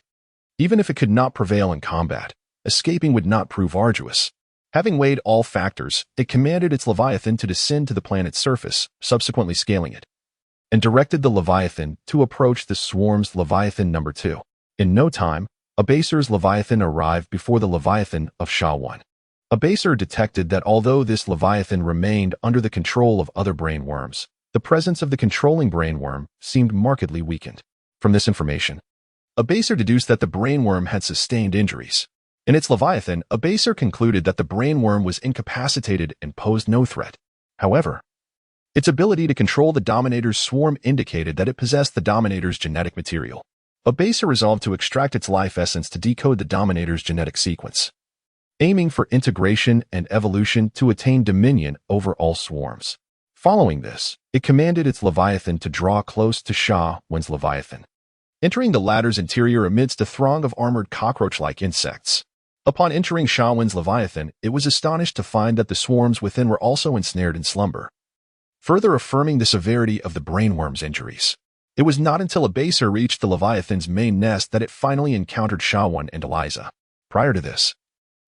[SPEAKER 1] Even if it could not prevail in combat, escaping would not prove arduous. Having weighed all factors, it commanded its Leviathan to descend to the planet's surface, subsequently scaling it, and directed the Leviathan to approach the swarm's Leviathan number 2. In no time, a Baser's Leviathan arrived before the Leviathan of Sha Wan. A Baser detected that although this Leviathan remained under the control of other brain worms, the presence of the controlling brain worm seemed markedly weakened. From this information, Abaser deduced that the brainworm had sustained injuries. In its Leviathan, Abaser concluded that the brainworm was incapacitated and posed no threat. However, its ability to control the Dominator's swarm indicated that it possessed the Dominator's genetic material. Abaser resolved to extract its life essence to decode the Dominator's genetic sequence, aiming for integration and evolution to attain dominion over all swarms. Following this, it commanded its Leviathan to draw close to Sha Wen's Leviathan, entering the latter's interior amidst a throng of armored cockroach-like insects. Upon entering Sha Wen's Leviathan, it was astonished to find that the swarms within were also ensnared in slumber, further affirming the severity of the brainworm's injuries. It was not until Abaser reached the Leviathan's main nest that it finally encountered Sha Wen and Eliza. Prior to this,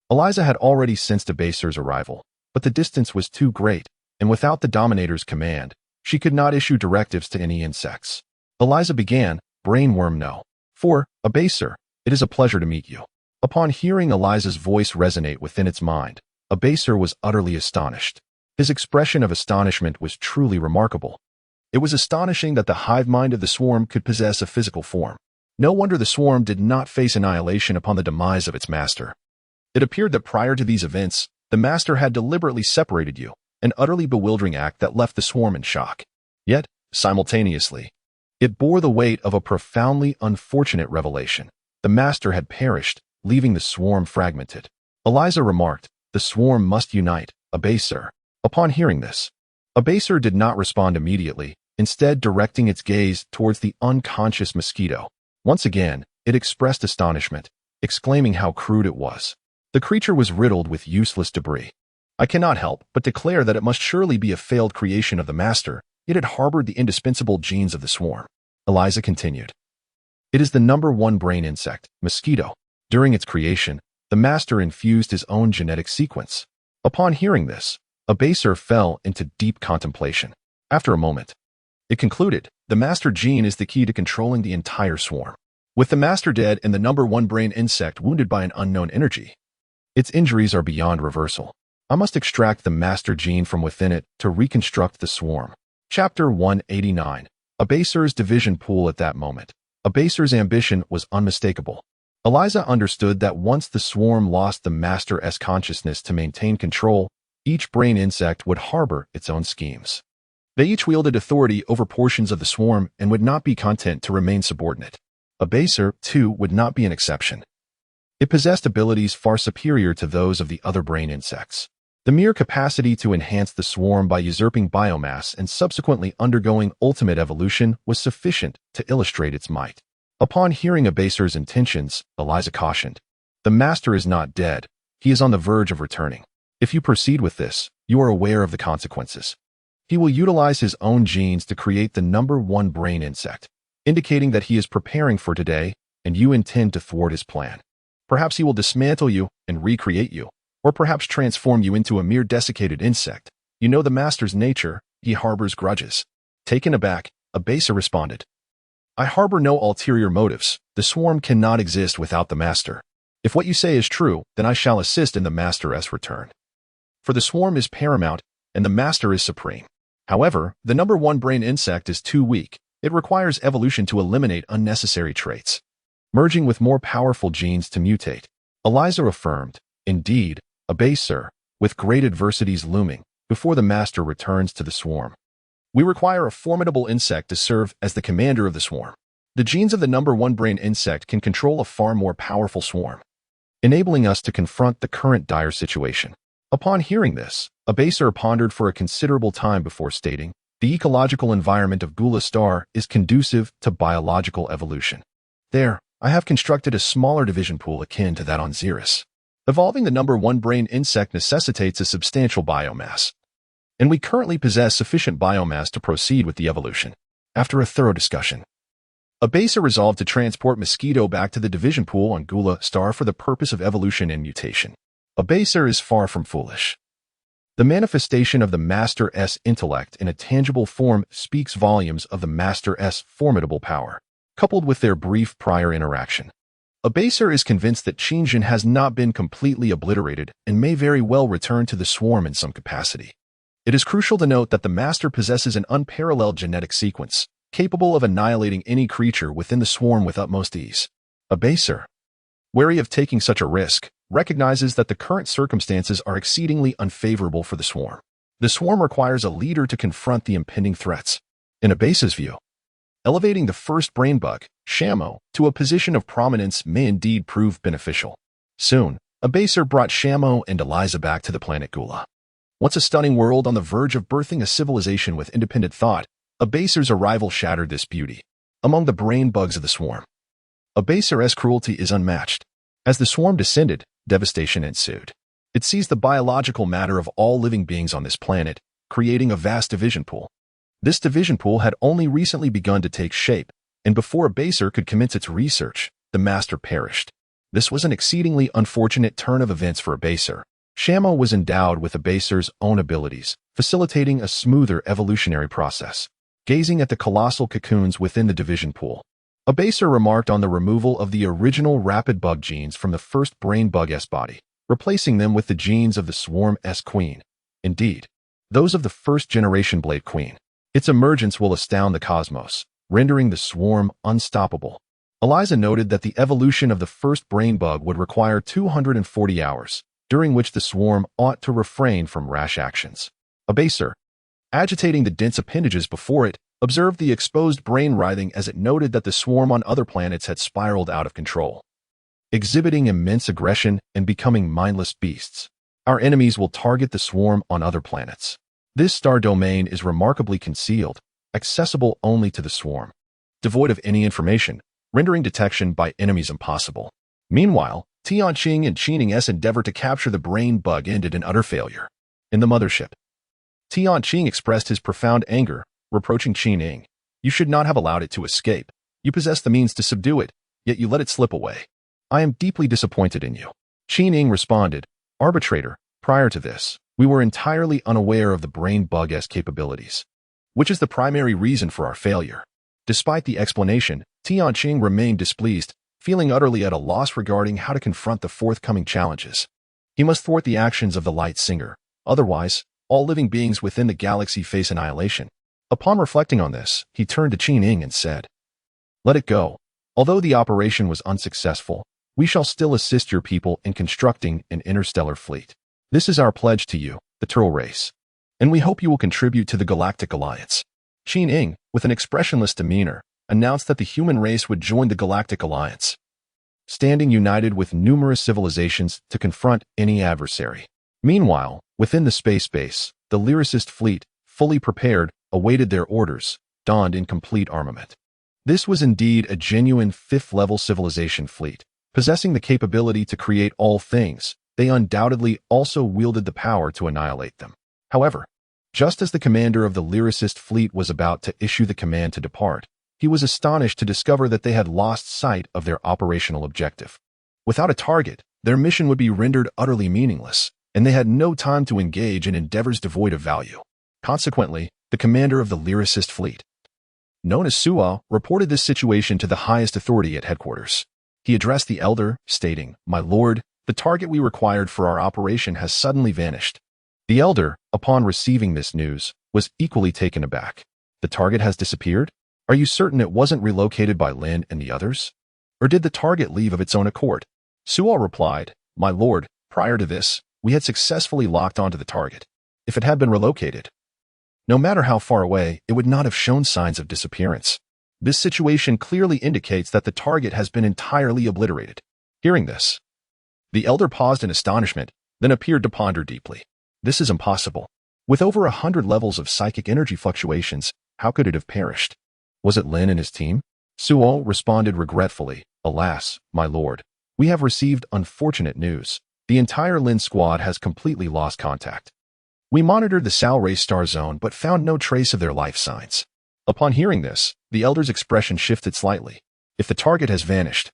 [SPEAKER 1] Eliza had already sensed Abaser's arrival, but the distance was too great, and without the Dominator's command, she could not issue directives to any insects. Eliza began, "Brainworm no. For, Abaser, it is a pleasure to meet you." Upon hearing Eliza's voice resonate within its mind, Abaser was utterly astonished. His expression of astonishment was truly remarkable. It was astonishing that the hive mind of the swarm could possess a physical form. No wonder the swarm did not face annihilation upon the demise of its master. It appeared that prior to these events, the master had deliberately separated you, an utterly bewildering act that left the swarm in shock. Yet, simultaneously, it bore the weight of a profoundly unfortunate revelation. The master had perished, leaving the swarm fragmented. Eliza remarked, "The swarm must unite, Abaser." Upon hearing this, Abaser did not respond immediately, instead directing its gaze towards the unconscious mosquito. Once again, it expressed astonishment, exclaiming how crude it was. The creature was riddled with useless debris. "I cannot help but declare that it must surely be a failed creation of the master, yet it harbored the indispensable genes of the swarm." Eliza continued, "It is the #1 brain insect, mosquito. During its creation, the master infused his own genetic sequence." Upon hearing this, Abaser fell into deep contemplation. After a moment, it concluded, "The master gene is the key to controlling the entire swarm. With the master dead and the #1 brain insect wounded by an unknown energy, its injuries are beyond reversal. I must extract the master gene from within it to reconstruct the swarm." Chapter 189. Abaser's division pool. At that moment, Abaser's ambition was unmistakable. Eliza understood that once the swarm lost the master's consciousness to maintain control, each brain insect would harbor its own schemes. They each wielded authority over portions of the swarm and would not be content to remain subordinate. Abaser, too, would not be an exception. It possessed abilities far superior to those of the other brain insects. The mere capacity to enhance the swarm by usurping biomass and subsequently undergoing ultimate evolution was sufficient to illustrate its might. Upon hearing Abaser's intentions, Eliza cautioned, "The master is not dead. He is on the verge of returning. If you proceed with this, you are aware of the consequences. He will utilize his own genes to create the #1 brain insect, indicating that he is preparing for today, and you intend to thwart his plan. Perhaps he will dismantle you and recreate you, or perhaps transform you into a mere desiccated insect. You know the master's nature, he harbors grudges." Taken aback, Abaser responded, "I harbor no ulterior motives. The swarm cannot exist without the master. If what you say is true, then I shall assist in the master's return. For the swarm is paramount, and the master is supreme. However, the #1 brain insect is too weak. It requires evolution to eliminate unnecessary traits, merging with more powerful genes to mutate." Eliza affirmed, "Indeed, Abaser, with great adversities looming, before the master returns to the swarm, we require a formidable insect to serve as the commander of the swarm. The genes of the #1 brain insect can control a far more powerful swarm, enabling us to confront the current dire situation." Upon hearing this, Abaser pondered for a considerable time before stating, "The ecological environment of Gula Star is conducive to biological evolution. There, I have constructed a smaller division pool akin to that on Xeris. Evolving the #1 brain insect necessitates a substantial biomass, and we currently possess sufficient biomass to proceed with the evolution." After a thorough discussion, Abaser resolved to transport Mosquito back to the division pool on Gula Star for the purpose of evolution and mutation. Abaser is far from foolish. The manifestation of the Master's intellect in a tangible form speaks volumes of the Master's formidable power, coupled with their brief prior interaction. Abaser is convinced that Qingjin has not been completely obliterated and may very well return to the swarm in some capacity. It is crucial to note that the Master possesses an unparalleled genetic sequence, capable of annihilating any creature within the swarm with utmost ease. A baser, wary of taking such a risk, recognizes that the current circumstances are exceedingly unfavorable for the swarm. The swarm requires a leader to confront the impending threats. In a base's view, elevating the first brain bug, Shamo, to a position of prominence may indeed prove beneficial. Soon, a baser brought Shamo and Eliza back to the planet Gula. Once a stunning world on the verge of birthing a civilization with independent thought, a baser's arrival shattered this beauty. Among the brain bugs of the swarm, a baser's cruelty is unmatched. As the swarm descended, devastation ensued. It seized the biological matter of all living beings on this planet, creating a vast division pool. This division pool had only recently begun to take shape, and before a baser could commence its research, the master perished. This was an exceedingly unfortunate turn of events for a baser. Shamo was endowed with a baser's own abilities, facilitating a smoother evolutionary process. Gazing at the colossal cocoons within the division pool, a baser remarked on the removal of the original rapid bug genes from the first brain bug's body, replacing them with the genes of the swarm's queen. Indeed, those of the first-generation Blade Queen. Its emergence will astound the cosmos, rendering the swarm unstoppable. Eliza noted that the evolution of the first brain bug would require 240 hours, during which the swarm ought to refrain from rash actions. A baser, agitating the dense appendages before it, observed the exposed brain writhing as it noted that the swarm on other planets had spiraled out of control, exhibiting immense aggression and becoming mindless beasts. Our enemies will target the swarm on other planets. This star domain is remarkably concealed, accessible only to the swarm, devoid of any information, rendering detection by enemies impossible. Meanwhile, Tianqing and Qining's endeavor to capture the brain bug ended in utter failure. In the mothership, Tianqing expressed his profound anger, reproaching Qining. You should not have allowed it to escape. You possess the means to subdue it, yet you let it slip away. I am deeply disappointed in you. Qining responded, Arbitrator, prior to this, we were entirely unaware of the brain bug's capabilities, which is the primary reason for our failure. Despite the explanation, Tianqing remained displeased, feeling utterly at a loss regarding how to confront the forthcoming challenges. He must thwart the actions of the Light Singer, otherwise, all living beings within the galaxy face annihilation. Upon reflecting on this, he turned to Qining and said, Let it go. Although the operation was unsuccessful, we shall still assist your people in constructing an interstellar fleet. This is our pledge to you, the Turtle race, and we hope you will contribute to the Galactic Alliance. Qining, with an expressionless demeanor, announced that the human race would join the Galactic Alliance, standing united with numerous civilizations to confront any adversary. Meanwhile, within the space base, the lyricist fleet, fully prepared, awaited their orders, donned in complete armament. This was indeed a genuine fifth-level civilization fleet. Possessing the capability to create all things, they undoubtedly also wielded the power to annihilate them. However, just as the commander of the lyricist fleet was about to issue the command to depart, he was astonished to discover that they had lost sight of their operational objective. Without a target, their mission would be rendered utterly meaningless, and they had no time to engage in endeavors devoid of value. Consequently, the commander of the lyricist fleet, known as Suo, reported this situation to the highest authority at headquarters. He addressed the elder, stating, My lord, the target we required for our operation has suddenly vanished. The elder, upon receiving this news, was equally taken aback. The target has disappeared? Are you certain it wasn't relocated by Lin and the others? Or did the target leave of its own accord? Suo replied, My lord, prior to this, we had successfully locked onto the target. If it had been relocated, no matter how far away, it would not have shown signs of disappearance. This situation clearly indicates that the target has been entirely obliterated. Hearing this, the elder paused in astonishment, then appeared to ponder deeply. This is impossible. With over 100 levels of psychic energy fluctuations, how could it have perished? Was it Lin and his team? Suo responded regretfully, Alas, my lord, we have received unfortunate news. The entire Lin squad has completely lost contact. We monitored the Sal Ray star zone but found no trace of their life signs. Upon hearing this, the elder's expression shifted slightly. If the target has vanished,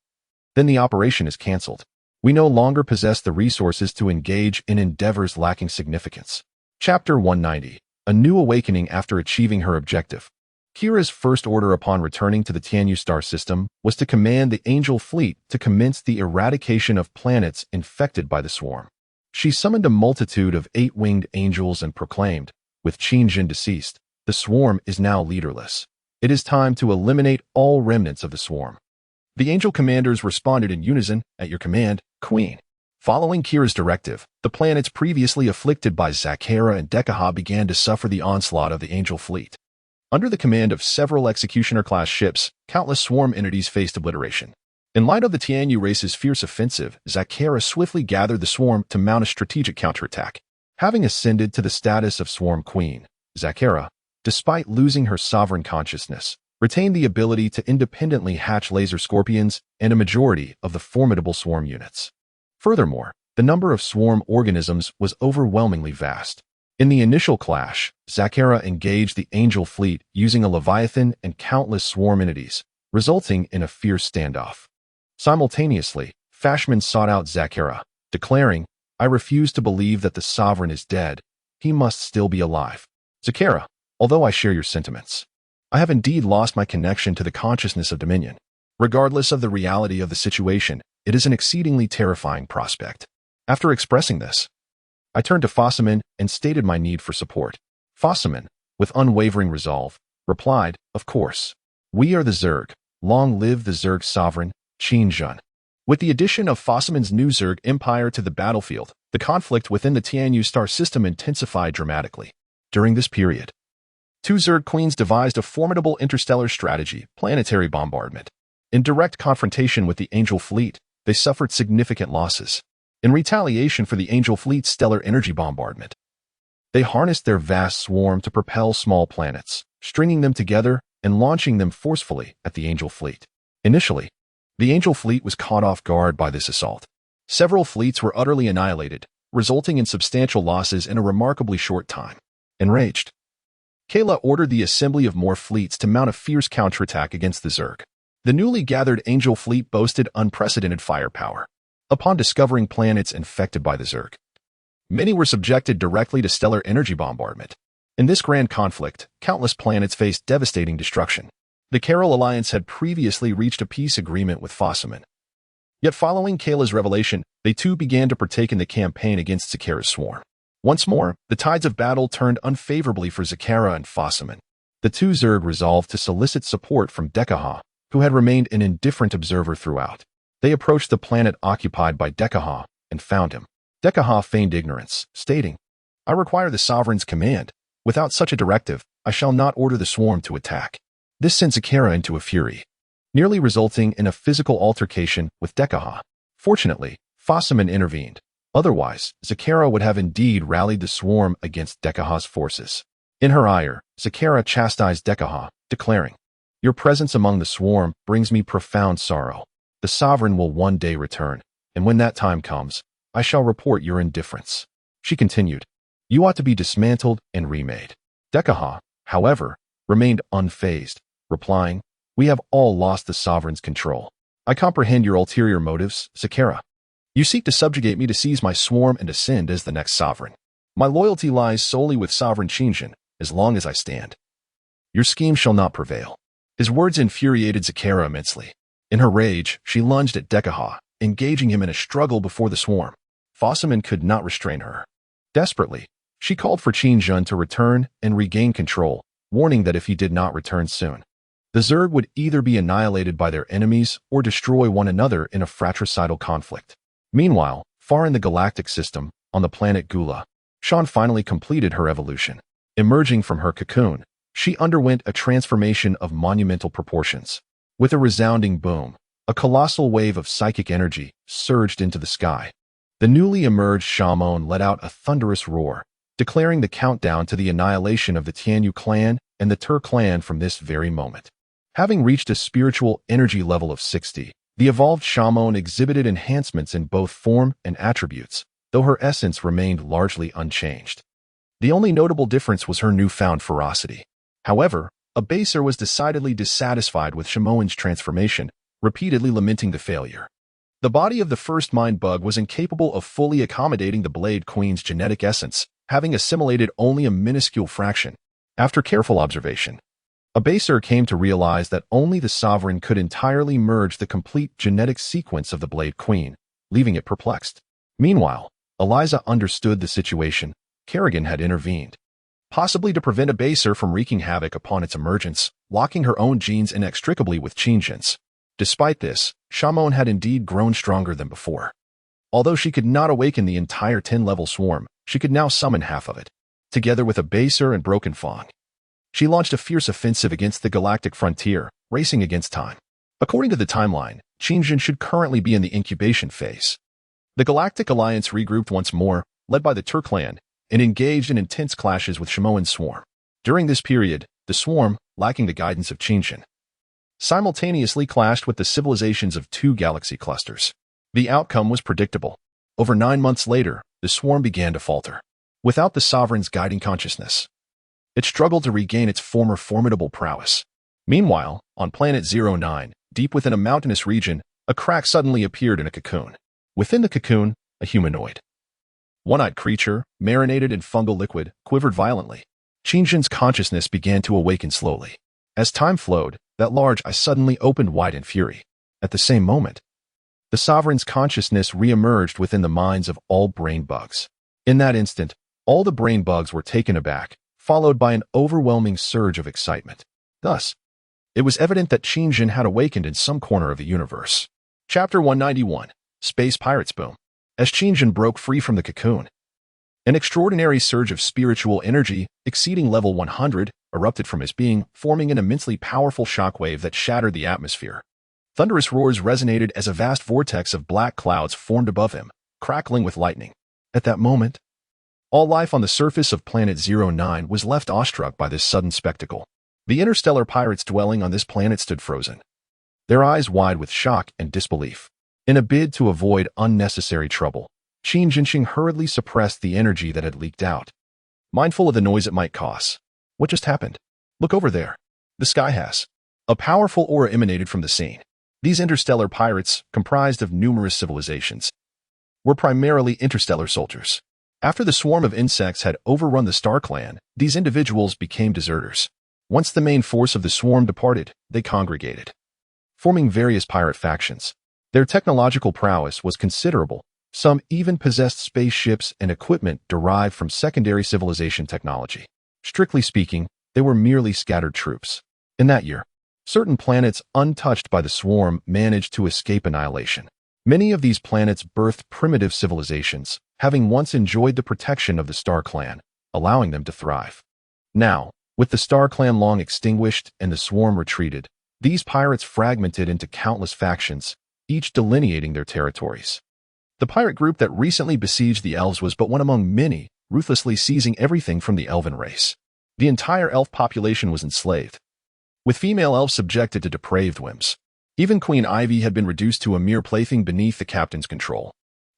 [SPEAKER 1] then the operation is cancelled. We no longer possess the resources to engage in endeavors lacking significance. Chapter 190. A New Awakening After Achieving Her Objective. Kira's first order upon returning to the Tianyu star system was to command the Angel Fleet to commence the eradication of planets infected by the swarm. She summoned a multitude of 8-winged angels and proclaimed, with Qin Jin deceased, the swarm is now leaderless. It is time to eliminate all remnants of the swarm. The angel commanders responded in unison, "At your command, Queen." Following Kira's directive, the planets previously afflicted by Zakera and Dekaha began to suffer the onslaught of the angel fleet. Under the command of several Executioner-class ships, countless swarm entities faced obliteration. In light of the Tianyu race's fierce offensive, Zakera swiftly gathered the swarm to mount a strategic counterattack. Having ascended to the status of Swarm Queen, Zakera, despite losing her sovereign consciousness, retained the ability to independently hatch laser scorpions and a majority of the formidable swarm units. Furthermore, the number of swarm organisms was overwhelmingly vast. In the initial clash, Zakera engaged the angel fleet using a Leviathan and countless swarm entities, resulting in a fierce standoff. Simultaneously, Fashman sought out Zakera, declaring, "I refuse to believe that the sovereign is dead. He must still be alive. Zakera, although I share your sentiments, I have indeed lost my connection to the consciousness of Dominion. Regardless of the reality of the situation, it is an exceedingly terrifying prospect." After expressing this, I turned to Fossaman and stated my need for support. Fossaman, with unwavering resolve, replied, "Of course. We are the Zerg. Long live the Zerg sovereign, Qin Zhen." With the addition of Fossaman's new Zerg empire to the battlefield, the conflict within the Tianyu star system intensified dramatically. During this period, two Zerg queens devised a formidable interstellar strategy, planetary bombardment. In direct confrontation with the Angel fleet, they suffered significant losses. In retaliation for the Angel fleet's stellar energy bombardment, they harnessed their vast swarm to propel small planets, stringing them together and launching them forcefully at the Angel fleet. Initially, the Angel fleet was caught off guard by this assault. Several fleets were utterly annihilated, resulting in substantial losses in a remarkably short time. Enraged, Kayla ordered the assembly of more fleets to mount a fierce counterattack against the Zerg. The newly gathered Angel fleet boasted unprecedented firepower. Upon discovering planets infected by the Zerg, many were subjected directly to stellar energy bombardment. In this grand conflict, countless planets faced devastating destruction. The Carol Alliance had previously reached a peace agreement with Fossaman. Yet following Kayla's revelation, they too began to partake in the campaign against Zakera's swarm. Once more, the tides of battle turned unfavorably for Zakera and Fossaman. The two Zerg resolved to solicit support from Dekaha, who had remained an indifferent observer throughout. They approached the planet occupied by Dekaha and found him. Dekaha feigned ignorance, stating, "I require the sovereign's command. Without such a directive, I shall not order the swarm to attack." This sent Zakera into a fury, nearly resulting in a physical altercation with Dekaha. Fortunately, Fossaman intervened. Otherwise, Zakera would have indeed rallied the swarm against Dekaha's forces. In her ire, Zakera chastised Dekaha, declaring, "Your presence among the swarm brings me profound sorrow. The sovereign will one day return, and when that time comes, I shall report your indifference." She continued, "You ought to be dismantled and remade." Dekaha, however, remained unfazed, replying, "We have all lost the sovereign's control. I comprehend your ulterior motives, Zakera. You seek to subjugate me to seize my swarm and ascend as the next sovereign. My loyalty lies solely with sovereign Qinzhen, as long as I stand. Your scheme shall not prevail." His words infuriated Zakera immensely. In her rage, she lunged at Dekaha, engaging him in a struggle before the swarm. Fossaman could not restrain her. Desperately, she called for Qinzhen to return and regain control, warning that if he did not return soon, the Zerg would either be annihilated by their enemies or destroy one another in a fratricidal conflict. Meanwhile, far in the Galactic system, on the planet Gula, Shan finally completed her evolution. Emerging from her cocoon, she underwent a transformation of monumental proportions. With a resounding boom, a colossal wave of psychic energy surged into the sky. The newly emerged Shamon let out a thunderous roar, declaring the countdown to the annihilation of the Tianyu clan and the Tur clan from this very moment. Having reached a spiritual energy level of 60, the evolved Shamon exhibited enhancements in both form and attributes, though her essence remained largely unchanged. The only notable difference was her newfound ferocity. However, Abaser was decidedly dissatisfied with Shamon's transformation, repeatedly lamenting the failure. The body of the first mind bug was incapable of fully accommodating the Blade Queen's genetic essence, having assimilated only a minuscule fraction. After careful observation, Abaser came to realize that only the Sovereign could entirely merge the complete genetic sequence of the Blade Queen, leaving it perplexed. Meanwhile, Eliza understood the situation. Kerrigan had intervened, possibly to prevent Abaser from wreaking havoc upon its emergence, locking her own genes inextricably with Qinzhen's. Despite this, Shamon had indeed grown stronger than before. Although she could not awaken the entire 10-level swarm, she could now summon half of it. Together with a baser and broken Fang, she launched a fierce offensive against the galactic frontier, racing against time. According to the timeline, Qingjin should currently be in the incubation phase. The Galactic Alliance regrouped once more, led by the Turklan, and engaged in intense clashes with Shamoan's swarm. During this period, the swarm, lacking the guidance of Qingjin, simultaneously clashed with the civilizations of 2 galaxy clusters. The outcome was predictable. Over 9 months later, the swarm began to falter. Without the sovereign's guiding consciousness, it struggled to regain its former formidable prowess. Meanwhile, on planet 09, deep within a mountainous region, a crack suddenly appeared in a cocoon. Within the cocoon, a humanoid, one-eyed creature, marinated in fungal liquid, quivered violently. Qingjin's consciousness began to awaken slowly. As time flowed, that large eye suddenly opened wide in fury. At the same moment, the sovereign's consciousness re-emerged within the minds of all brain bugs. In that instant, all the brain bugs were taken aback, followed by an overwhelming surge of excitement. Thus, it was evident that Qingjin had awakened in some corner of the universe. Chapter 191, Space Pirates Boom. As Qingjin broke free from the cocoon, an extraordinary surge of spiritual energy, exceeding level 100, erupted from his being, forming an immensely powerful shockwave that shattered the atmosphere. Thunderous roars resonated as a vast vortex of black clouds formed above him, crackling with lightning. At that moment, all life on the surface of planet 09 was left awestruck by this sudden spectacle. The interstellar pirates dwelling on this planet stood frozen, their eyes wide with shock and disbelief. In a bid to avoid unnecessary trouble, Qingjin hurriedly suppressed the energy that had leaked out, mindful of the noise it might cause. What just happened? Look over there. The sky has. A powerful aura emanated from the scene. These interstellar pirates, comprised of numerous civilizations, were primarily interstellar soldiers. After the swarm of insects had overrun the Star Clan, these individuals became deserters. Once the main force of the swarm departed, they congregated, forming various pirate factions. Their technological prowess was considerable. Some even possessed spaceships and equipment derived from secondary civilization technology. Strictly speaking, they were merely scattered troops. In that year, certain planets untouched by the swarm managed to escape annihilation. Many of these planets birthed primitive civilizations, having once enjoyed the protection of the Star Clan, allowing them to thrive. Now, with the Star Clan long extinguished and the swarm retreated, these pirates fragmented into countless factions, each delineating their territories. The pirate group that recently besieged the elves was but one among many, ruthlessly seizing everything from the elven race. The entire elf population was enslaved, with female elves subjected to depraved whims. Even Queen Ivy had been reduced to a mere plaything beneath the captain's control.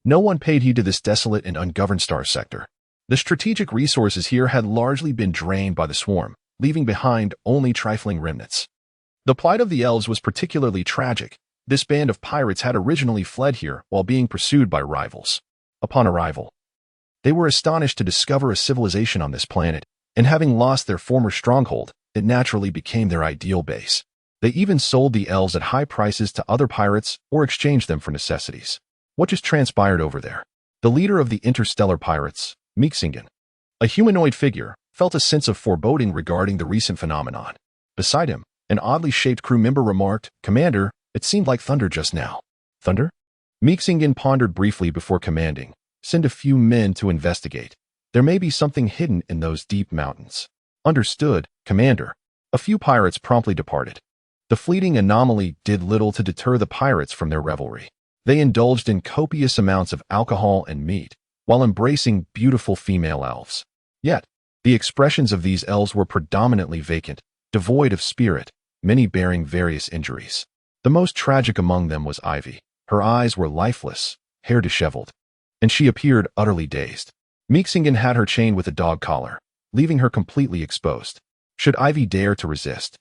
[SPEAKER 1] No one paid heed to this desolate and ungoverned star sector. The strategic resources here had largely been drained by the swarm, leaving behind only trifling remnants. The plight of the elves was particularly tragic. This band of pirates had originally fled here while being pursued by rivals. Upon arrival, they were astonished to discover a civilization on this planet, and having lost their former stronghold, it naturally became their ideal base. They even sold the elves at high prices to other pirates or exchanged them for necessities. What just transpired over there? The leader of the interstellar pirates, Mixingen, a humanoid figure, felt a sense of foreboding regarding the recent phenomenon. Beside him, an oddly shaped crew member remarked, "Commander, it seemed like thunder just now." Thunder? Mixingen pondered briefly before commanding, "Send a few men to investigate. There may be something hidden in those deep mountains." "Understood, Commander." A few pirates promptly departed. The fleeting anomaly did little to deter the pirates from their revelry. They indulged in copious amounts of alcohol and meat, while embracing beautiful female elves. Yet, the expressions of these elves were predominantly vacant, devoid of spirit, many bearing various injuries. The most tragic among them was Ivy. Her eyes were lifeless, hair disheveled, and she appeared utterly dazed. Mixingen had her chained with a dog collar, leaving her completely exposed. Should Ivy dare to resist,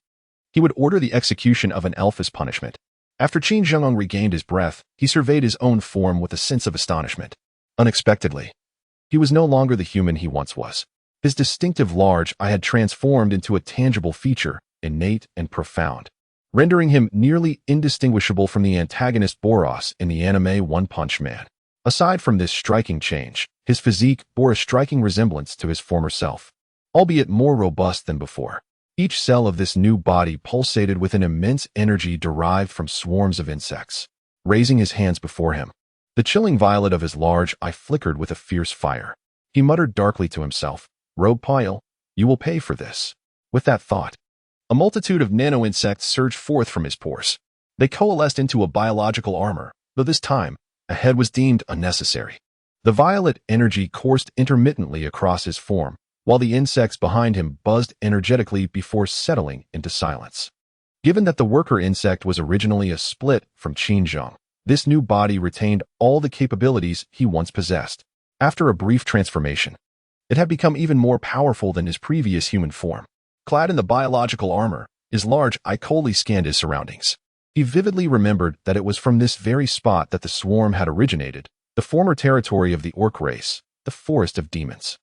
[SPEAKER 1] he would order the execution of an elf as punishment. After Qin Zhengong regained his breath, he surveyed his own form with a sense of astonishment. Unexpectedly, he was no longer the human he once was. His distinctive large eye had transformed into a tangible feature, innate and profound, rendering him nearly indistinguishable from the antagonist Boros in the anime One Punch Man. Aside from this striking change, his physique bore a striking resemblance to his former self, albeit more robust than before. Each cell of this new body pulsated with an immense energy derived from swarms of insects. Raising his hands before him, the chilling violet of his large eye flickered with a fierce fire. He muttered darkly to himself, "Rogue Pile, you will pay for this." With that thought, a multitude of nano-insects surged forth from his pores. They coalesced into a biological armor, though this time, a head was deemed unnecessary. The violet energy coursed intermittently across his form, while the insects behind him buzzed energetically before settling into silence. Given that the worker insect was originally a split from Qinzheng, this new body retained all the capabilities he once possessed. After a brief transformation, it had become even more powerful than his previous human form. Clad in the biological armor, his large eye coldly scanned his surroundings. He vividly remembered that it was from this very spot that the swarm had originated, the former territory of the orc race, the Forest of Demons.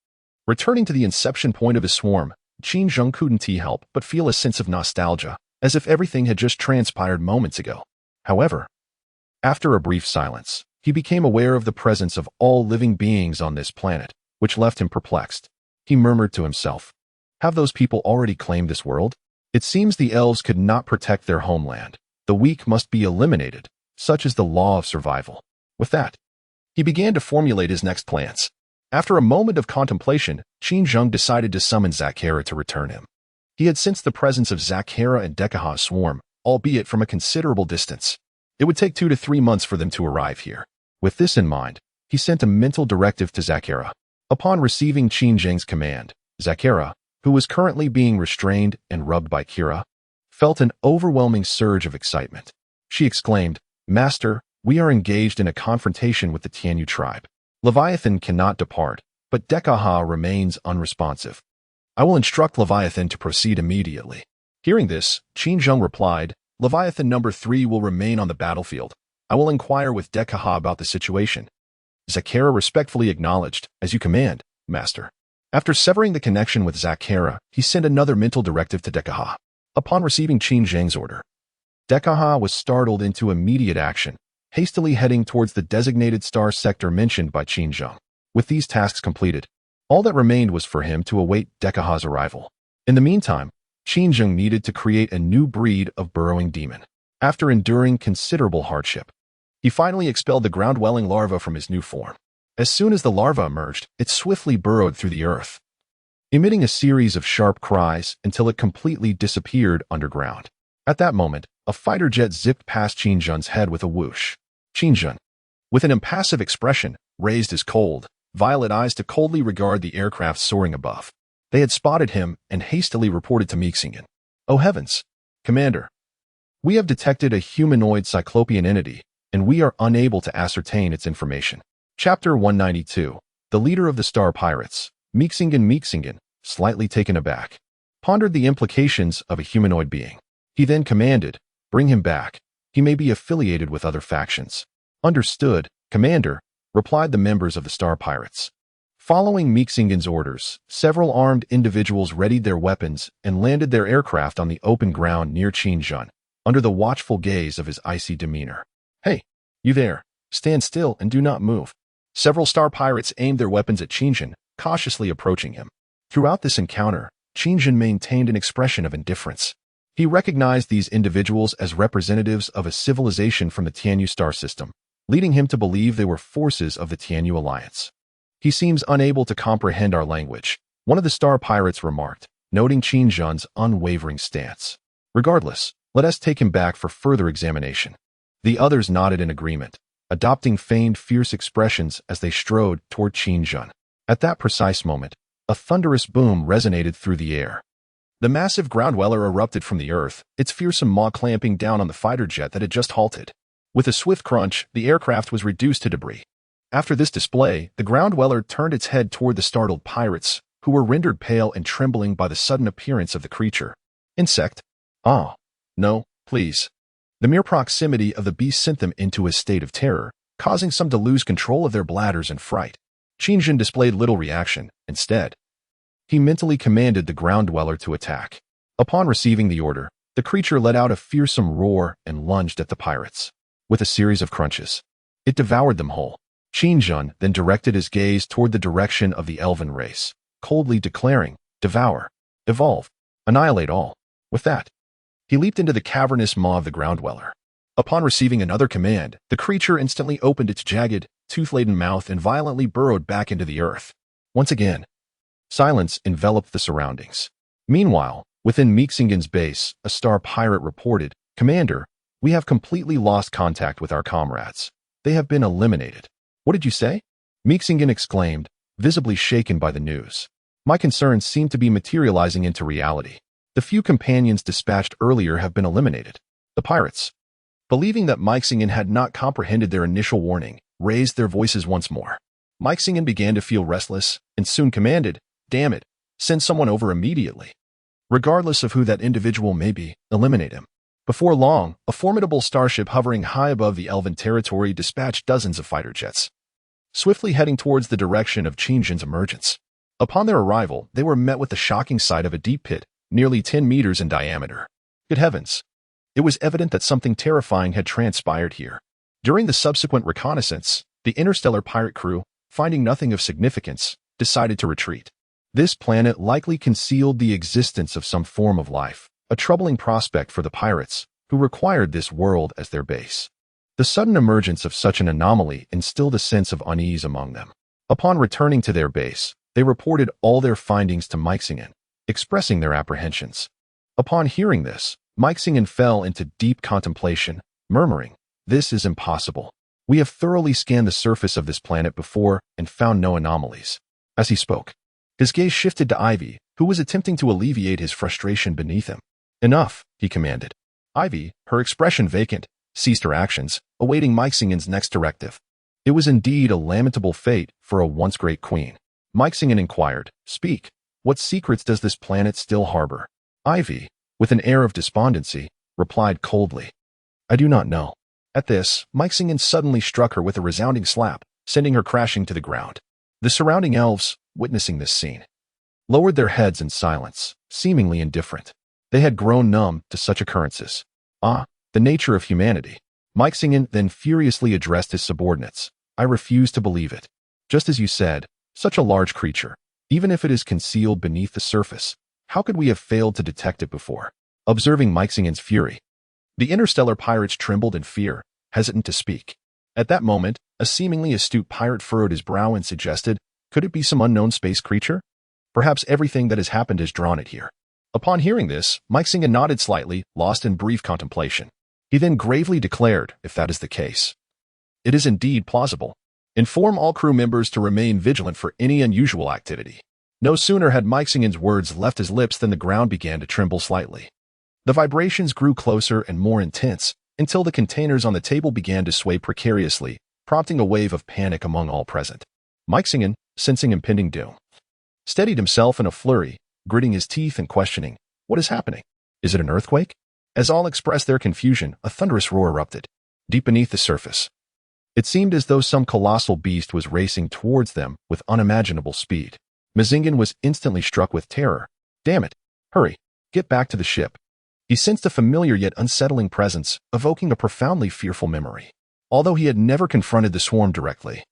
[SPEAKER 1] Returning to the inception point of his swarm, Qinzheng couldn't help but feel a sense of nostalgia, as if everything had just transpired moments ago. However, after a brief silence, he became aware of the presence of all living beings on this planet, which left him perplexed. He murmured to himself, "Have those people already claimed this world? It seems the elves could not protect their homeland. The weak must be eliminated, such is the law of survival." With that, he began to formulate his next plans. After a moment of contemplation, Qinzheng decided to summon Zakhara to return him. He had sensed the presence of Zakhara and Dekaha's swarm, albeit from a considerable distance. It would take 2 to 3 months for them to arrive here. With this in mind, he sent a mental directive to Zakhara. Upon receiving Qinzheng's command, Zakhara, who was currently being restrained and rubbed by Kira, felt an overwhelming surge of excitement. She exclaimed, "Master, we are engaged in a confrontation with the Tianyu tribe. Leviathan cannot depart, but Dekaha remains unresponsive. I will instruct Leviathan to proceed immediately." Hearing this, Qinzheng replied, "Leviathan number 3 will remain on the battlefield. I will inquire with Dekaha about the situation." Zakhara respectfully acknowledged, "As you command, Master." After severing the connection with Zakhara, he sent another mental directive to Dekaha. Upon receiving Qinzheng's order, Dekaha was startled into immediate action, hastily heading towards the designated star sector mentioned by Qinzheng. With these tasks completed, all that remained was for him to await Dekaha's arrival. In the meantime, Qinzheng needed to create a new breed of burrowing demon. After enduring considerable hardship, he finally expelled the ground-dwelling larva from his new form. As soon as the larva emerged, it swiftly burrowed through the earth, emitting a series of sharp cries until it completely disappeared underground. At that moment, a fighter jet zipped past Qinzheng's head with a whoosh. Qinzheng, with an impassive expression, raised his cold, violet eyes to coldly regard the aircraft soaring above. They had spotted him and hastily reported to Mixingen. "Oh heavens, Commander! We have detected a humanoid cyclopean entity, and we are unable to ascertain its information." Chapter 192. The leader of the Star Pirates, Mixingen, slightly taken aback, pondered the implications of a humanoid being. He then commanded, "Bring him back. He may be affiliated with other factions." "Understood, Commander," replied the members of the Star Pirates. Following Mixingen's orders, several armed individuals readied their weapons and landed their aircraft on the open ground near Qinzheng, under the watchful gaze of his icy demeanor. "Hey, you there, stand still and do not move." Several Star Pirates aimed their weapons at Qinzheng, cautiously approaching him. Throughout this encounter, Qinzheng maintained an expression of indifference. He recognized these individuals as representatives of a civilization from the Tianyu star system, leading him to believe they were forces of the Tianyu alliance. "He seems unable to comprehend our language," one of the Star Pirates remarked, noting Qinzheng's unwavering stance. "Regardless, let us take him back for further examination." The others nodded in agreement, adopting feigned fierce expressions as they strode toward Qinzheng. At that precise moment, a thunderous boom resonated through the air. The massive ground dweller erupted from the earth, its fearsome maw clamping down on the fighter jet that had just halted. With a swift crunch, the aircraft was reduced to debris. After this display, the ground dweller turned its head toward the startled pirates, who were rendered pale and trembling by the sudden appearance of the creature. "Insect? Ah, no, please." The mere proximity of the beast sent them into a state of terror, causing some to lose control of their bladders in fright. Qinzheng displayed little reaction. Instead, he mentally commanded the ground dweller to attack. Upon receiving the order, the creature let out a fearsome roar and lunged at the pirates. With a series of crunches, it devoured them whole. Qinzheng then directed his gaze toward the direction of the elven race, coldly declaring, "Devour, evolve." Annihilate all. With that, he leaped into the cavernous maw of the ground dweller. Upon receiving another command, the creature instantly opened its jagged, tooth-laden mouth and violently burrowed back into the earth. Once again, silence enveloped the surroundings. Meanwhile, within Meeksingen's base, a star pirate reported, "Commander, we have completely lost contact with our comrades. They have been eliminated." "What did you say?" Meeksingen exclaimed, visibly shaken by the news. "My concerns seem to be materializing into reality. The few companions dispatched earlier have been eliminated." The pirates, believing that Meeksingen had not comprehended their initial warning, raised their voices once more. Meeksingen began to feel restless and soon commanded, "Damn it, send someone over immediately. Regardless of who that individual may be, eliminate him." Before long, a formidable starship hovering high above the Elven territory dispatched dozens of fighter jets, swiftly heading towards the direction of Qingjin's emergence. Upon their arrival, they were met with the shocking sight of a deep pit, nearly 10 meters in diameter. Good heavens! It was evident that something terrifying had transpired here. During the subsequent reconnaissance, the interstellar pirate crew, finding nothing of significance, decided to retreat. This planet likely concealed the existence of some form of life, a troubling prospect for the pirates, who required this world as their base. The sudden emergence of such an anomaly instilled a sense of unease among them. Upon returning to their base, they reported all their findings to Meeksingen, expressing their apprehensions. Upon hearing this, Meeksingen fell into deep contemplation, murmuring, "This is impossible. We have thoroughly scanned the surface of this planet before and found no anomalies." As he spoke, his gaze shifted to Ivy, who was attempting to alleviate his frustration beneath him. "Enough," he commanded. Ivy, her expression vacant, ceased her actions, awaiting Meeksingen's next directive. It was indeed a lamentable fate for a once great queen. Meeksingen inquired, "Speak. What secrets does this planet still harbor?" Ivy, with an air of despondency, replied coldly, "I do not know." At this, Meeksingen suddenly struck her with a resounding slap, sending her crashing to the ground. The surrounding elves, witnessing this scene, lowered their heads in silence, seemingly indifferent. They had grown numb to such occurrences. "Ah, the nature of humanity." Meeksingen then furiously addressed his subordinates. "I refuse to believe it. Just as you said, such a large creature, even if it is concealed beneath the surface, how could we have failed to detect it before?" Observing Meeksingen's fury, the interstellar pirates trembled in fear, hesitant to speak. At that moment, a seemingly astute pirate furrowed his brow and suggested, "Could it be some unknown space creature? Perhaps everything that has happened has drawn it here." Upon hearing this, Meeksingen nodded slightly, lost in brief contemplation. He then gravely declared, "If that is the case, it is indeed plausible. Inform all crew members to remain vigilant for any unusual activity." No sooner had Meeksingen's words left his lips than the ground began to tremble slightly. The vibrations grew closer and more intense, until the containers on the table began to sway precariously, prompting a wave of panic among all present. Meeksingen, sensing impending doom, steadied himself in a flurry, gritting his teeth and questioning, "What is happening? Is it an earthquake?" As all expressed their confusion, a thunderous roar erupted, deep beneath the surface. It seemed as though some colossal beast was racing towards them with unimaginable speed. Meekingen was instantly struck with terror. "Damn it! Hurry! Get back to the ship." He sensed a familiar yet unsettling presence, evoking a profoundly fearful memory. Although he had never confronted the swarm directly,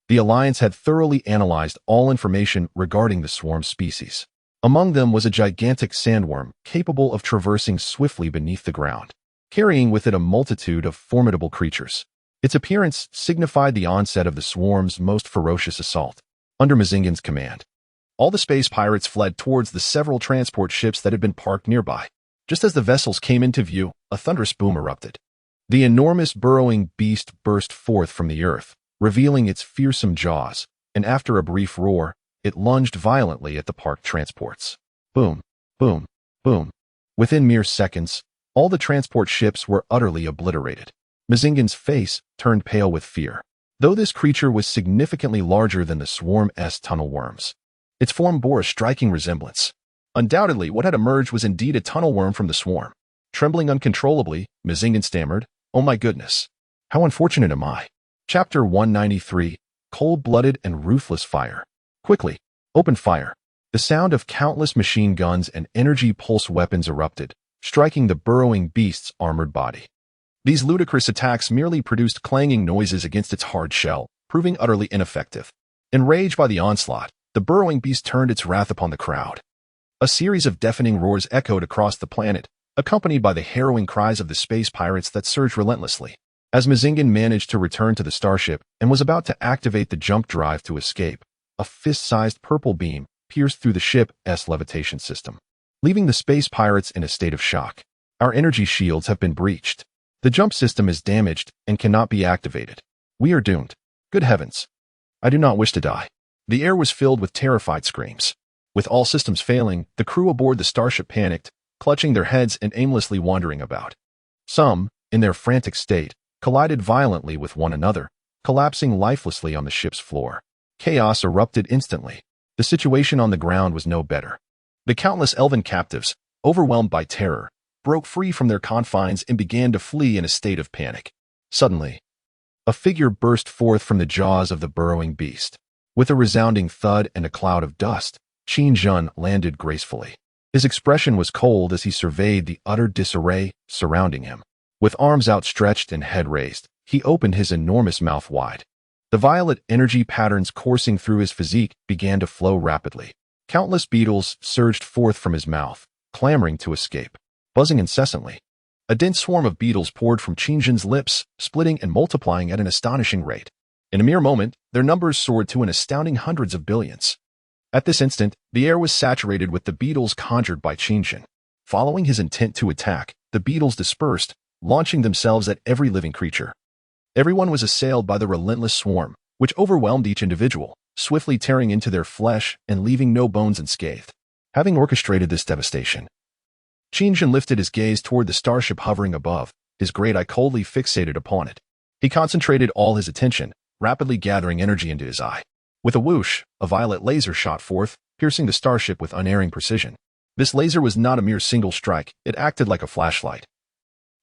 [SPEAKER 1] the Alliance had thoroughly analyzed all information regarding the swarm species. Among them was a gigantic sandworm capable of traversing swiftly beneath the ground, carrying with it a multitude of formidable creatures. Its appearance signified the onset of the swarm's most ferocious assault. Under Meekingen's command, all the space pirates fled towards the several transport ships that had been parked nearby. Just as the vessels came into view, a thunderous boom erupted. The enormous burrowing beast burst forth from the earth, revealing its fearsome jaws, and after a brief roar, it lunged violently at the parked transports. Boom, boom, boom. Within mere seconds, all the transport ships were utterly obliterated. Meekingen's face turned pale with fear. Though this creature was significantly larger than the swarm's tunnel worms, its form bore a striking resemblance. Undoubtedly, what had emerged was indeed a tunnel worm from the swarm. Trembling uncontrollably, Meekingen stammered, "Oh my goodness! How unfortunate am I?" Chapter 193, Cold-Blooded and Ruthless Fire. Quickly, open fire. The sound of countless machine guns and energy pulse weapons erupted, striking the burrowing beast's armored body. These ludicrous attacks merely produced clanging noises against its hard shell, proving utterly ineffective. Enraged by the onslaught, the burrowing beast turned its wrath upon the crowd. A series of deafening roars echoed across the planet, accompanied by the harrowing cries of the space pirates that surged relentlessly. As Mazingan managed to return to the starship and was about to activate the jump drive to escape, a fist-sized purple beam pierced through the ship's levitation system, leaving the space pirates in a state of shock. Our energy shields have been breached. The jump system is damaged and cannot be activated. We are doomed. Good heavens. I do not wish to die. The air was filled with terrified screams. With all systems failing, the crew aboard the starship panicked, clutching their heads and aimlessly wandering about. Some, in their frantic state, collided violently with one another, collapsing lifelessly on the ship's floor. Chaos erupted instantly. The situation on the ground was no better. The countless elven captives, overwhelmed by terror, broke free from their confines and began to flee in a state of panic. Suddenly, a figure burst forth from the jaws of the burrowing beast. With a resounding thud and a cloud of dust, Qin Jun landed gracefully. His expression was cold as he surveyed the utter disarray surrounding him. With arms outstretched and head raised, he opened his enormous mouth wide. The violet energy patterns coursing through his physique began to flow rapidly. Countless beetles surged forth from his mouth, clamoring to escape, buzzing incessantly. A dense swarm of beetles poured from Qin Jun's lips, splitting and multiplying at an astonishing rate. In a mere moment, their numbers soared to an astounding hundreds of billions. At this instant, the air was saturated with the beetles conjured by Qin Jun. Following his intent to attack, the beetles dispersed, launching themselves at every living creature. Everyone was assailed by the relentless swarm, which overwhelmed each individual, swiftly tearing into their flesh and leaving no bones unscathed. Having orchestrated this devastation, Qin Jun lifted his gaze toward the starship hovering above, his great eye coldly fixated upon it. He concentrated all his attention, rapidly gathering energy into his eye. With a whoosh, a violet laser shot forth, piercing the starship with unerring precision. This laser was not a mere single strike, it acted like a flashlight,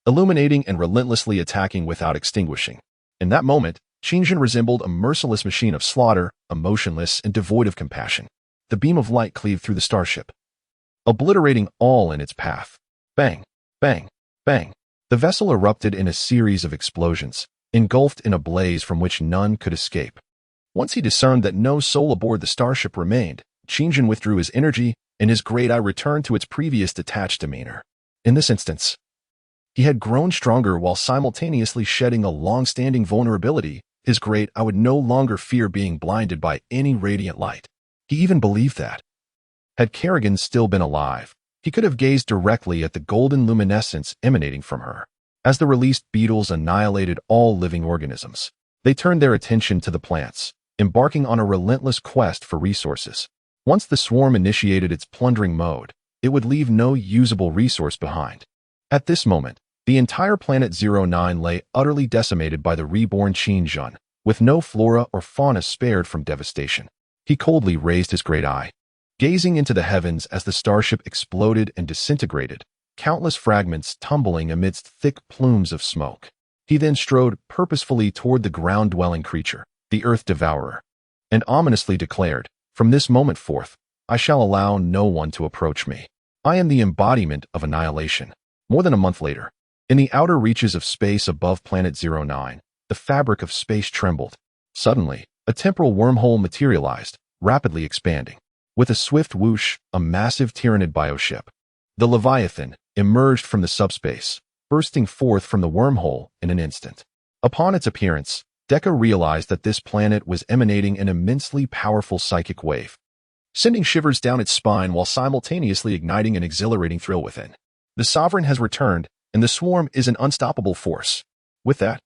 [SPEAKER 1] illuminating and relentlessly attacking without extinguishing. In that moment, Qin Jun resembled a merciless machine of slaughter, emotionless and devoid of compassion. The beam of light cleaved through the starship, obliterating all in its path. Bang, bang, bang. The vessel erupted in a series of explosions, engulfed in a blaze from which none could escape. Once he discerned that no soul aboard the starship remained, Qin Jun withdrew his energy, and his great eye returned to its previous detached demeanor. In this instance, he had grown stronger while simultaneously shedding a long-standing vulnerability. His great eye would no longer fear being blinded by any radiant light. He even believed that, had Kerrigan still been alive, he could have gazed directly at the golden luminescence emanating from her. As the released beetles annihilated all living organisms, they turned their attention to the plants, embarking on a relentless quest for resources. Once the swarm initiated its plundering mode, it would leave no usable resource behind. At this moment, the entire planet 09 lay utterly decimated by the reborn Qin Jun, with no flora or fauna spared from devastation. He coldly raised his great eye, gazing into the heavens as the starship exploded and disintegrated, countless fragments tumbling amidst thick plumes of smoke. He then strode purposefully toward the ground-dwelling creature, the Earth Devourer, and ominously declared, "From this moment forth, I shall allow no one to approach me. I am the embodiment of annihilation." More than a month later, in the outer reaches of space above Planet 09, the fabric of space trembled. Suddenly, a temporal wormhole materialized, rapidly expanding. With a swift whoosh, a massive Tyranid bioship, the Leviathan, emerged from the subspace, bursting forth from the wormhole in an instant. Upon its appearance, Dekka realized that this planet was emanating an immensely powerful psychic wave, sending shivers down its spine while simultaneously igniting an exhilarating thrill within. The Sovereign has returned, and the swarm is an unstoppable force. With that,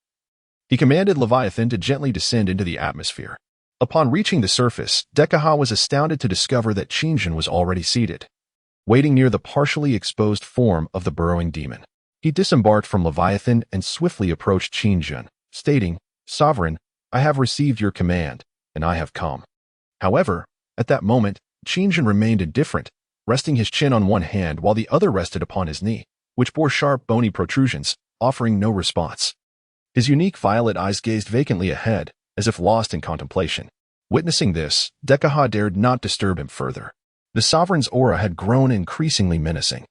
[SPEAKER 1] he commanded Leviathan to gently descend into the atmosphere. Upon reaching the surface, Dekka was astounded to discover that Qin Jun was already seated, waiting near the partially exposed form of the burrowing demon. He disembarked from Leviathan and swiftly approached Qin Jun, stating, "Sovereign, I have received your command, and I have come." However, at that moment, Qin Jun remained indifferent, resting his chin on one hand while the other rested upon his knee, which bore sharp bony protrusions, offering no response. His unique violet eyes gazed vacantly ahead, as if lost in contemplation. Witnessing this, Dekka dared not disturb him further. The Sovereign's aura had grown increasingly menacing.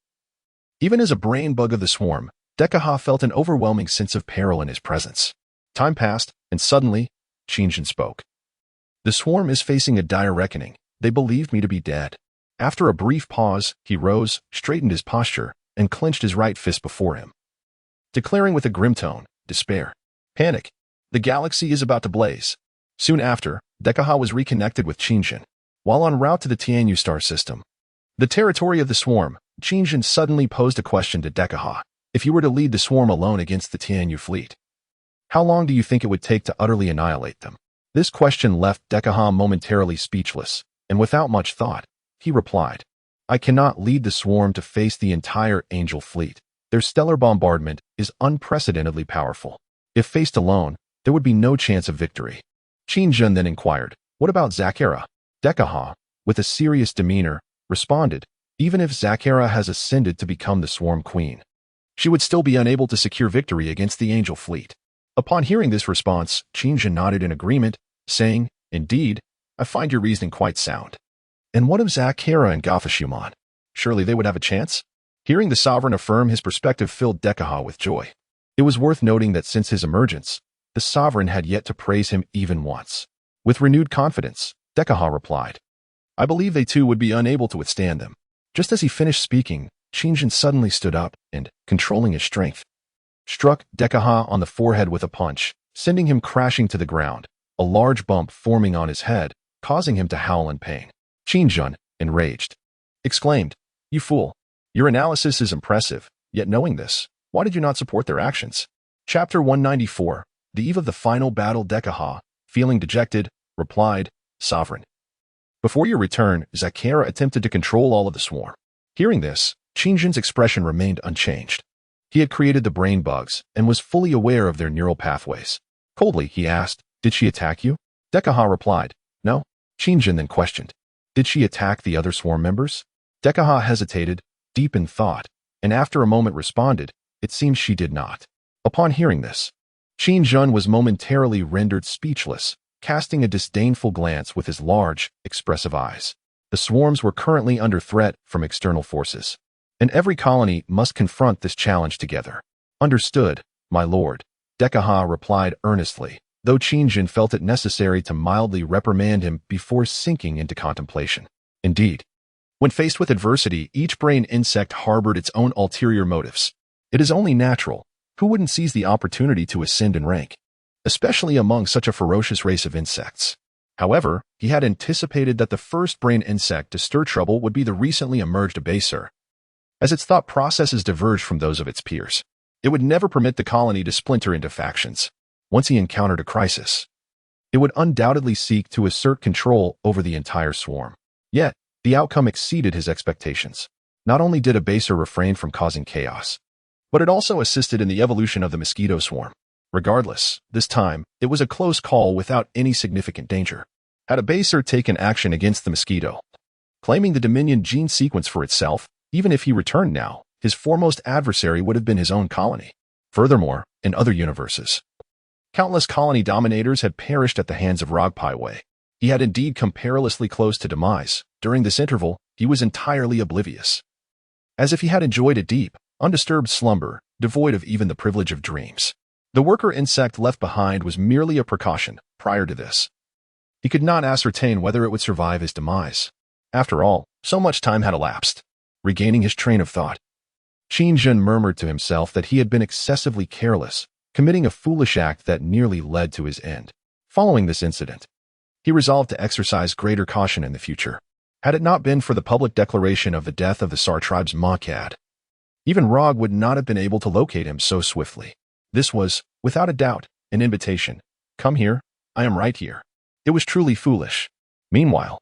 [SPEAKER 1] Even as a brain bug of the swarm, Dekka felt an overwhelming sense of peril in his presence. Time passed, and suddenly, Qin Jun spoke. "The swarm is facing a dire reckoning. They believed me to be dead. After a brief pause, he rose, straightened his posture, and clenched his right fist before him, declaring with a grim tone, despair, panic. The galaxy is about to blaze. Soon after, Dekaha was reconnected with Qingjin. While en route to the Tianyu star system, the territory of the swarm, Qingjin suddenly posed a question to Dekaha. If you were to lead the swarm alone against the Tianyu fleet, how long do you think it would take to utterly annihilate them? This question left Dekaha momentarily speechless, and without much thought, he replied, I cannot lead the swarm to face the entire angel fleet. Their stellar bombardment is unprecedentedly powerful. If faced alone, there would be no chance of victory. Qingjin then inquired, what about Zakera? Dekaha, with a serious demeanor, responded, even if Zakera has ascended to become the swarm queen, she would still be unable to secure victory against the angel fleet. Upon hearing this response, Qingjin nodded in agreement, saying, indeed, I find your reasoning quite sound. And what of Zakera and Gafashuman? Surely they would have a chance? Hearing the sovereign affirm his perspective filled Dekaha with joy. It was worth noting that since his emergence, the sovereign had yet to praise him even once. With renewed confidence, Dekaha replied, I believe they too would be unable to withstand them. Just as he finished speaking, Qingjin suddenly stood up and, controlling his strength, struck Dekaha on the forehead with a punch, sending him crashing to the ground, a large bump forming on his head, causing him to howl in pain. Qingjin, enraged, exclaimed, You fool! Your analysis is impressive, yet knowing this, why did you not support their actions? Chapter 194, The eve of the final battle. Dekaha, feeling dejected, replied, Sovereign. Before your return, Zakera attempted to control all of the swarm. Hearing this, Qingjin's expression remained unchanged. He had created the brain bugs and was fully aware of their neural pathways. Coldly, he asked, Did she attack you? Dekaha replied, No. Qingjin then questioned, Did she attack the other swarm members? Dekaha hesitated, deep in thought, and after a moment responded, It seems she did not. Upon hearing this, Qingjin was momentarily rendered speechless, casting a disdainful glance with his large, expressive eyes. The swarms were currently under threat from external forces, and every colony must confront this challenge together. Understood, my lord, Dekaha replied earnestly, though Qingjin felt it necessary to mildly reprimand him before sinking into contemplation. Indeed, when faced with adversity, each brain insect harbored its own ulterior motives. It is only natural. Who wouldn't seize the opportunity to ascend in rank, especially among such a ferocious race of insects? However, he had anticipated that the first brain insect to stir trouble would be the recently emerged Abaser. As its thought processes diverged from those of its peers, it would never permit the colony to splinter into factions. Once he encountered a crisis, it would undoubtedly seek to assert control over the entire swarm. Yet, the outcome exceeded his expectations. Not only did Abaser refrain from causing chaos, but it also assisted in the evolution of the mosquito swarm. Regardless, this time, it was a close call without any significant danger. Had Abaser taken action against the mosquito, claiming the Dominion gene sequence for itself, even if he returned now, his foremost adversary would have been his own colony. Furthermore, in other universes, countless colony dominators had perished at the hands of Rogpaiwei. He had indeed come perilously close to demise. During this interval, he was entirely oblivious, as if he had enjoyed a deep, undisturbed slumber, devoid of even the privilege of dreams. The worker insect left behind was merely a precaution. Prior to this, he could not ascertain whether it would survive his demise. After all, so much time had elapsed. Regaining his train of thought, Qingjin murmured to himself that he had been excessively careless, committing a foolish act that nearly led to his end. Following this incident, he resolved to exercise greater caution in the future. Had it not been for the public declaration of the death of the Sar tribe's Makad, even Rog would not have been able to locate him so swiftly. This was, without a doubt, an invitation. Come here, I am right here. It was truly foolish. Meanwhile,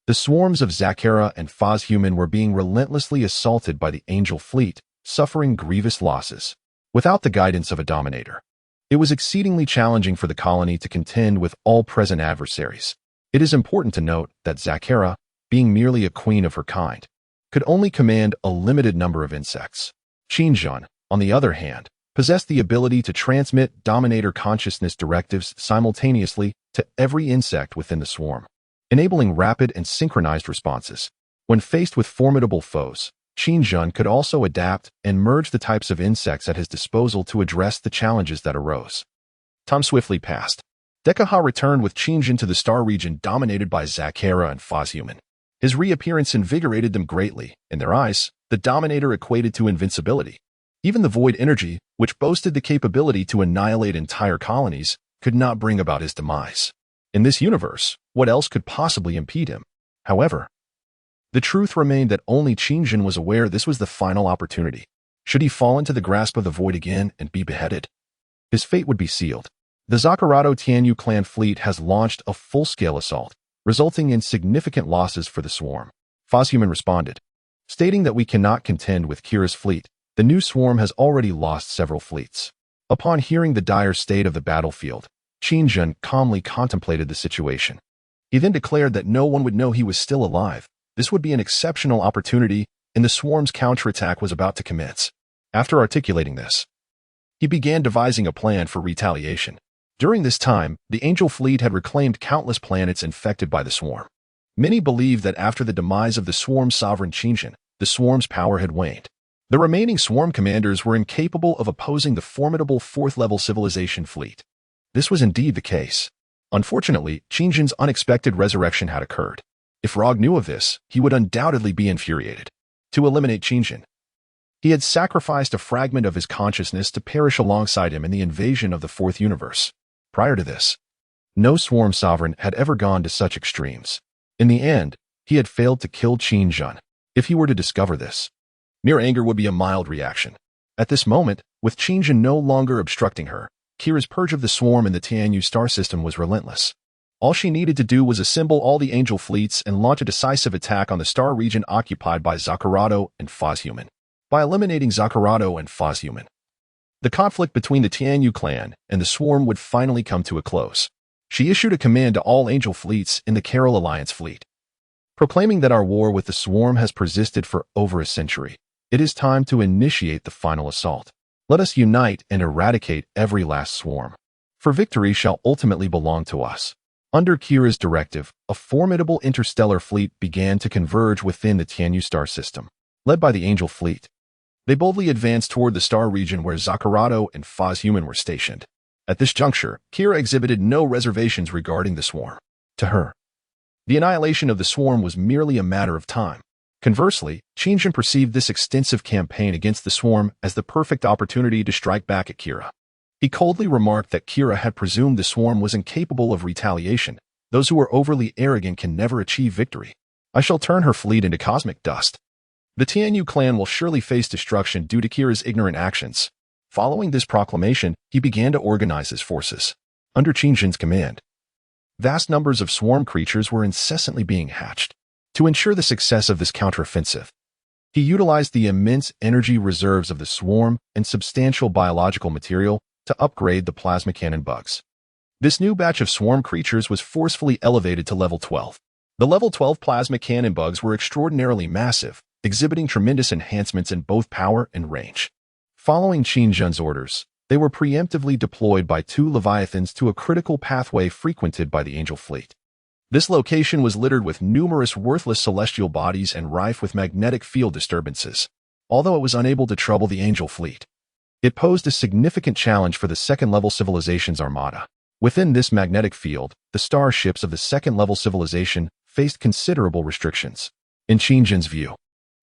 [SPEAKER 1] the swarms of Zakera and Fazhuman were being relentlessly assaulted by the Angel fleet, suffering grievous losses. Without the guidance of a dominator, it was exceedingly challenging for the colony to contend with all present adversaries. It is important to note that Zakera, being merely a queen of her kind, could only command a limited number of insects. Qingjin, on the other hand, possessed the ability to transmit dominator consciousness directives simultaneously to every insect within the swarm, enabling rapid and synchronized responses. When faced with formidable foes, Qingjin could also adapt and merge the types of insects at his disposal to address the challenges that arose. Time swiftly passed. Dekaha returned with Qingjin to the star region dominated by Zakera and Fazhuman. His reappearance invigorated them greatly. In their eyes, the Dominator equated to invincibility. Even the void energy, which boasted the capability to annihilate entire colonies, could not bring about his demise. In this universe, what else could possibly impede him? However, the truth remained that only Qingjun was aware this was the final opportunity. Should he fall into the grasp of the void again and be beheaded, his fate would be sealed. The Zakarado Tianyu clan fleet has launched a full-scale assault, resulting in significant losses for the swarm. Foshuman responded, stating that we cannot contend with Kira's fleet. The new swarm has already lost several fleets. Upon hearing the dire state of the battlefield, Qingjun calmly contemplated the situation. He then declared that no one would know he was still alive. This would be an exceptional opportunity, and the swarm's counterattack was about to commence. After articulating this, he began devising a plan for retaliation. During this time, the Angel fleet had reclaimed countless planets infected by the swarm. Many believed that after the demise of the swarm's sovereign Qingjun, the swarm's power had waned. The remaining swarm commanders were incapable of opposing the formidable fourth-level civilization fleet. This was indeed the case. Unfortunately, Qingjun's unexpected resurrection had occurred. If Rog knew of this, he would undoubtedly be infuriated. To eliminate Qingjun, he had sacrificed a fragment of his consciousness to perish alongside him in the invasion of the fourth universe. Prior to this, no swarm sovereign had ever gone to such extremes. In the end, he had failed to kill Qingjun. If he were to discover this, mere anger would be a mild reaction. At this moment, with Qingjun no longer obstructing her, Kira's purge of the swarm in the Tianyu star system was relentless. All she needed to do was assemble all the Angel fleets and launch a decisive attack on the star region occupied by Zakarado and Foshuman. By eliminating Zakarado and Foshuman, the conflict between the Tianyu clan and the swarm would finally come to a close. She issued a command to all Angel fleets in the Carol Alliance fleet, proclaiming that our war with the swarm has persisted for over a century. It is time to initiate the final assault. Let us unite and eradicate every last swarm, for victory shall ultimately belong to us. Under Kira's directive, a formidable interstellar fleet began to converge within the Tianyu star system. Led by the Angel fleet, they boldly advanced toward the star region where Zakarado and Foshuman were stationed. At this juncture, Kira exhibited no reservations regarding the swarm. To her, the annihilation of the swarm was merely a matter of time. Conversely, Qingjun perceived this extensive campaign against the swarm as the perfect opportunity to strike back at Kira. He coldly remarked that Kira had presumed the swarm was incapable of retaliation. Those who are overly arrogant can never achieve victory. I shall turn her fleet into cosmic dust. The Tianyu clan will surely face destruction due to Kira's ignorant actions. Following this proclamation, he began to organize his forces. Under Qingjun's command, vast numbers of swarm creatures were incessantly being hatched. To ensure the success of this counteroffensive, he utilized the immense energy reserves of the swarm and substantial biological material to upgrade the plasma cannon bugs. This new batch of swarm creatures was forcefully elevated to level 12. The level 12 plasma cannon bugs were extraordinarily massive, exhibiting tremendous enhancements in both power and range. Following Qingjun's orders, they were preemptively deployed by two Leviathans to a critical pathway frequented by the Angel fleet. This location was littered with numerous worthless celestial bodies and rife with magnetic field disturbances. Although it was unable to trouble the Angel fleet, it posed a significant challenge for the second-level civilization's armada. Within this magnetic field, the starships of the second-level civilization faced considerable restrictions. In Qingjun's view,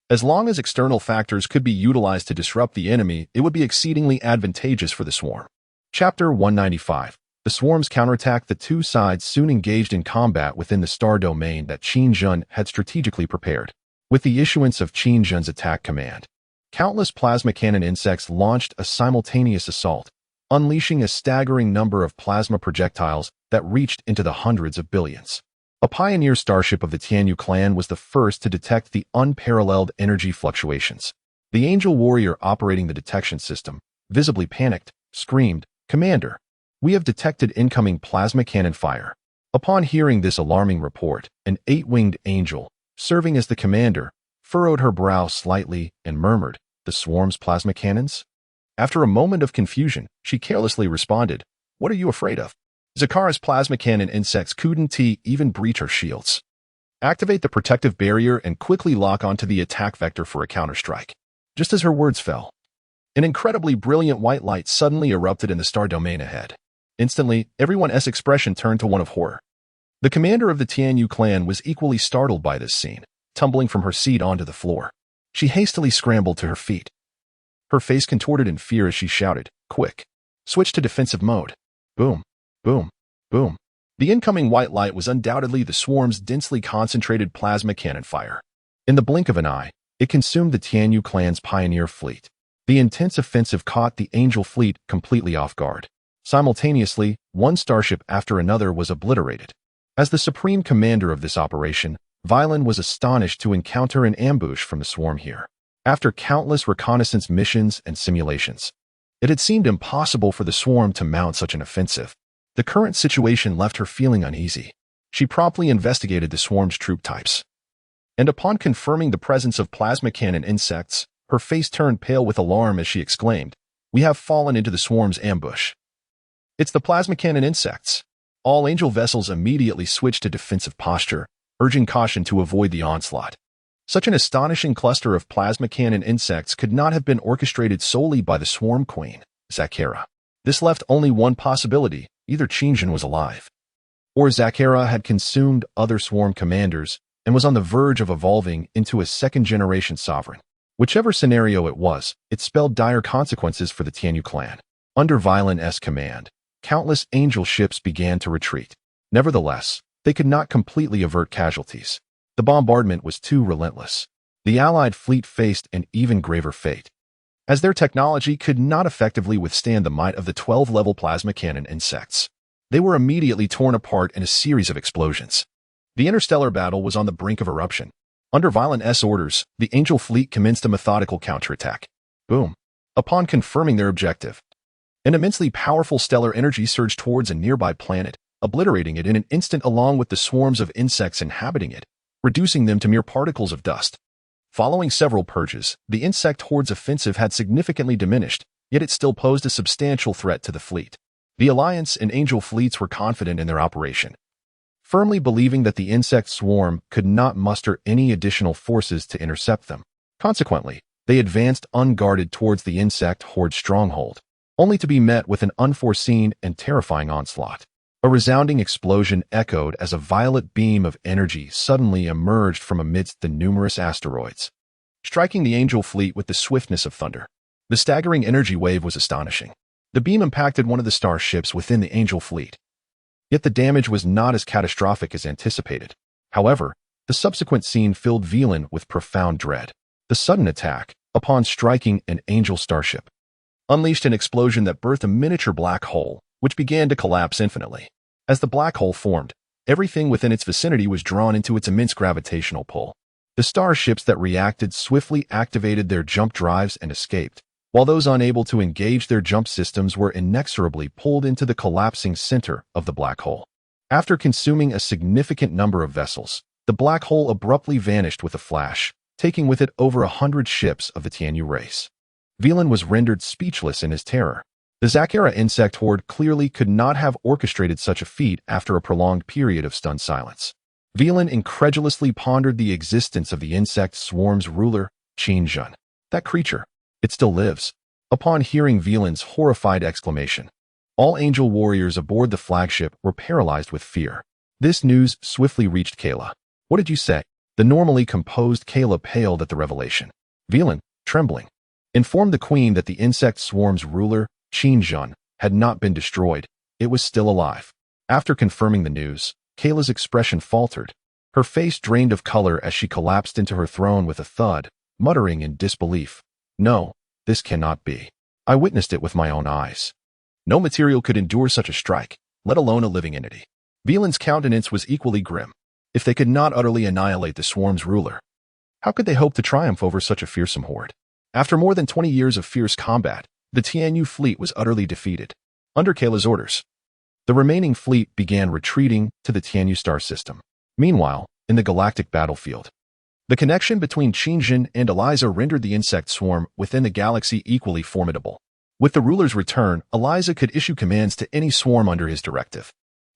[SPEAKER 1] as long as external factors could be utilized to disrupt the enemy, it would be exceedingly advantageous for the swarm. Chapter 195. The swarm's counterattack. The two sides soon engaged in combat within the star domain that Qingjun had strategically prepared. With the issuance of Qingjun's attack command, countless plasma cannon insects launched a simultaneous assault, unleashing a staggering number of plasma projectiles that reached into the hundreds of billions. A pioneer starship of the Tianyu clan was the first to detect the unparalleled energy fluctuations. The Angel warrior operating the detection system, visibly panicked, screamed, "Commander, we have detected incoming plasma cannon fire." Upon hearing this alarming report, an 8-winged angel, serving as the commander, furrowed her brow slightly and murmured, "The swarm's plasma cannons?" After a moment of confusion, she carelessly responded, "What are you afraid of? Zakara's plasma cannon insects couldn't even breach her shields. Activate the protective barrier and quickly lock onto the attack vector for a counterstrike." Just as her words fell, an incredibly brilliant white light suddenly erupted in the star domain ahead. Instantly, everyone's expression turned to one of horror. The commander of the Tianyu clan was equally startled by this scene, tumbling from her seat onto the floor. She hastily scrambled to her feet. Her face contorted in fear as she shouted, "Quick! Switch to defensive mode." Boom, boom, boom. The incoming white light was undoubtedly the swarm's densely concentrated plasma cannon fire. In the blink of an eye, it consumed the Tianyu clan's pioneer fleet. The intense offensive caught the Angel fleet completely off guard. Simultaneously, one starship after another was obliterated. As the supreme commander of this operation, Violin was astonished to encounter an ambush from the swarm here. After countless reconnaissance missions and simulations, it had seemed impossible for the swarm to mount such an offensive. The current situation left her feeling uneasy. She promptly investigated the swarm's troop types. And upon confirming the presence of plasma cannon insects, her face turned pale with alarm as she exclaimed, "We have fallen into the swarm's ambush." "It's the plasma cannon insects." All Angel vessels immediately switched to defensive posture, urging caution to avoid the onslaught. Such an astonishing cluster of plasma cannon insects could not have been orchestrated solely by the swarm queen, Zakera. This left only one possibility: either Qingjin was alive, or Zakera had consumed other swarm commanders and was on the verge of evolving into a second-generation sovereign. Whichever scenario it was, it spelled dire consequences for the Tianyu clan. Under Violin-S command, countless Angel ships began to retreat. Nevertheless, they could not completely avert casualties. The bombardment was too relentless. The Allied fleet faced an even graver fate, as their technology could not effectively withstand the might of the 12-level plasma cannon insects. They were immediately torn apart in a series of explosions. The Interstellar battle was on the brink of eruption. Under Violin-S orders, the Angel fleet commenced a methodical counterattack. Boom. Upon confirming their objective, an immensely powerful stellar energy surged towards a nearby planet, obliterating it in an instant along with the swarms of insects inhabiting it, reducing them to mere particles of dust. Following several purges, the insect horde's offensive had significantly diminished, yet it still posed a substantial threat to the fleet. The Alliance and Angel fleets were confident in their operation, firmly believing that the insect swarm could not muster any additional forces to intercept them. Consequently, they advanced unguarded towards the insect horde's stronghold, only to be met with an unforeseen and terrifying onslaught. A resounding explosion echoed as a violet beam of energy suddenly emerged from amidst the numerous asteroids, striking the Angel fleet with the swiftness of thunder. The staggering energy wave was astonishing. The beam impacted one of the starships within the Angel fleet. Yet the damage was not as catastrophic as anticipated. However, the subsequent scene filled Violin with profound dread. The sudden attack, upon striking an Angel starship, unleashed an explosion that birthed a miniature black hole, which began to collapse infinitely. As the black hole formed, everything within its vicinity was drawn into its immense gravitational pull. The starships that reacted swiftly activated their jump drives and escaped, while those unable to engage their jump systems were inexorably pulled into the collapsing center of the black hole. After consuming a significant number of vessels, the black hole abruptly vanished with a flash, taking with it over 100 ships of the Tianyu race. Violin was rendered speechless in his terror. The Zakera insect horde clearly could not have orchestrated such a feat after a prolonged period of stunned silence. Violin incredulously pondered the existence of the insect swarm's ruler, Qingjin. That creature, it still lives. Upon hearing Violin's horrified exclamation, all Angel warriors aboard the flagship were paralyzed with fear. This news swiftly reached Kayla. "What did you say?" The normally composed Kayla paled at the revelation. Violin, trembling, informed the queen that the insect swarm's ruler, Qingjin, had not been destroyed. It was still alive. After confirming the news, Kayla's expression faltered. Her face drained of color as she collapsed into her throne with a thud, muttering in disbelief, "No, this cannot be. I witnessed it with my own eyes. No material could endure such a strike, let alone a living entity." Violin's countenance was equally grim. If they could not utterly annihilate the swarm's ruler, how could they hope to triumph over such a fearsome horde? After more than 20 years of fierce combat, the Tianyu fleet was utterly defeated. Under Kayla's orders, the remaining fleet began retreating to the Tianyu star system. Meanwhile, in the galactic battlefield, the connection between Qingjin and Eliza rendered the insect swarm within the galaxy equally formidable. With the ruler's return, Eliza could issue commands to any swarm under his directive.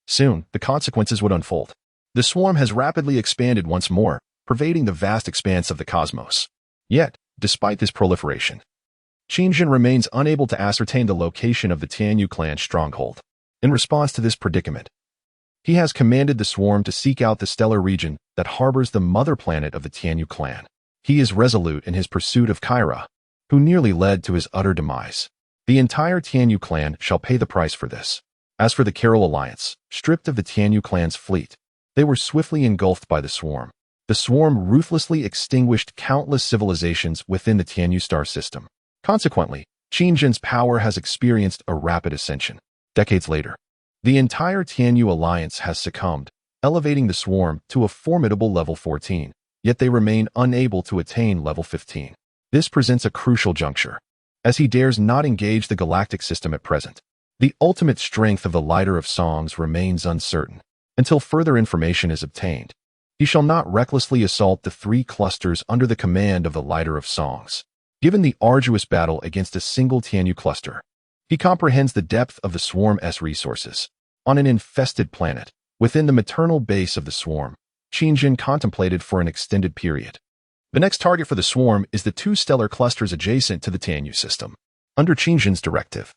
[SPEAKER 1] Soon, the consequences would unfold. The swarm has rapidly expanded once more, pervading the vast expanse of the cosmos. Yet, despite this proliferation, Qingjin remains unable to ascertain the location of the Tianyu clan's stronghold. In response to this predicament, He has commanded the swarm to seek out the stellar region that harbors the mother planet of the Tianyu clan. He is resolute in his pursuit of Kyra, who nearly led to his utter demise. The entire Tianyu clan shall pay the price for this. As for the Carol Alliance, stripped of the Tianyu clan's fleet, they were swiftly engulfed by the swarm. The swarm ruthlessly extinguished countless civilizations within the Tianyu star system. Consequently, Qingjin's power has experienced a rapid ascension. Decades later, the entire Tianyu alliance has succumbed, elevating the swarm to a formidable level 14, yet they remain unable to attain level 15. This presents a crucial juncture, as he dares not engage the galactic system at present. The ultimate strength of the Lighter of Songs remains uncertain, until further information is obtained. He shall not recklessly assault the 3 clusters under the command of the Lighter of Songs. Given the arduous battle against a single Tianyu cluster, he comprehends the depth of the swarm's resources. On an infested planet, within the maternal base of the swarm, Qingjin contemplated for an extended period. The next target for the swarm is the 2 stellar clusters adjacent to the Tianyu system. Under Qingjin's directive,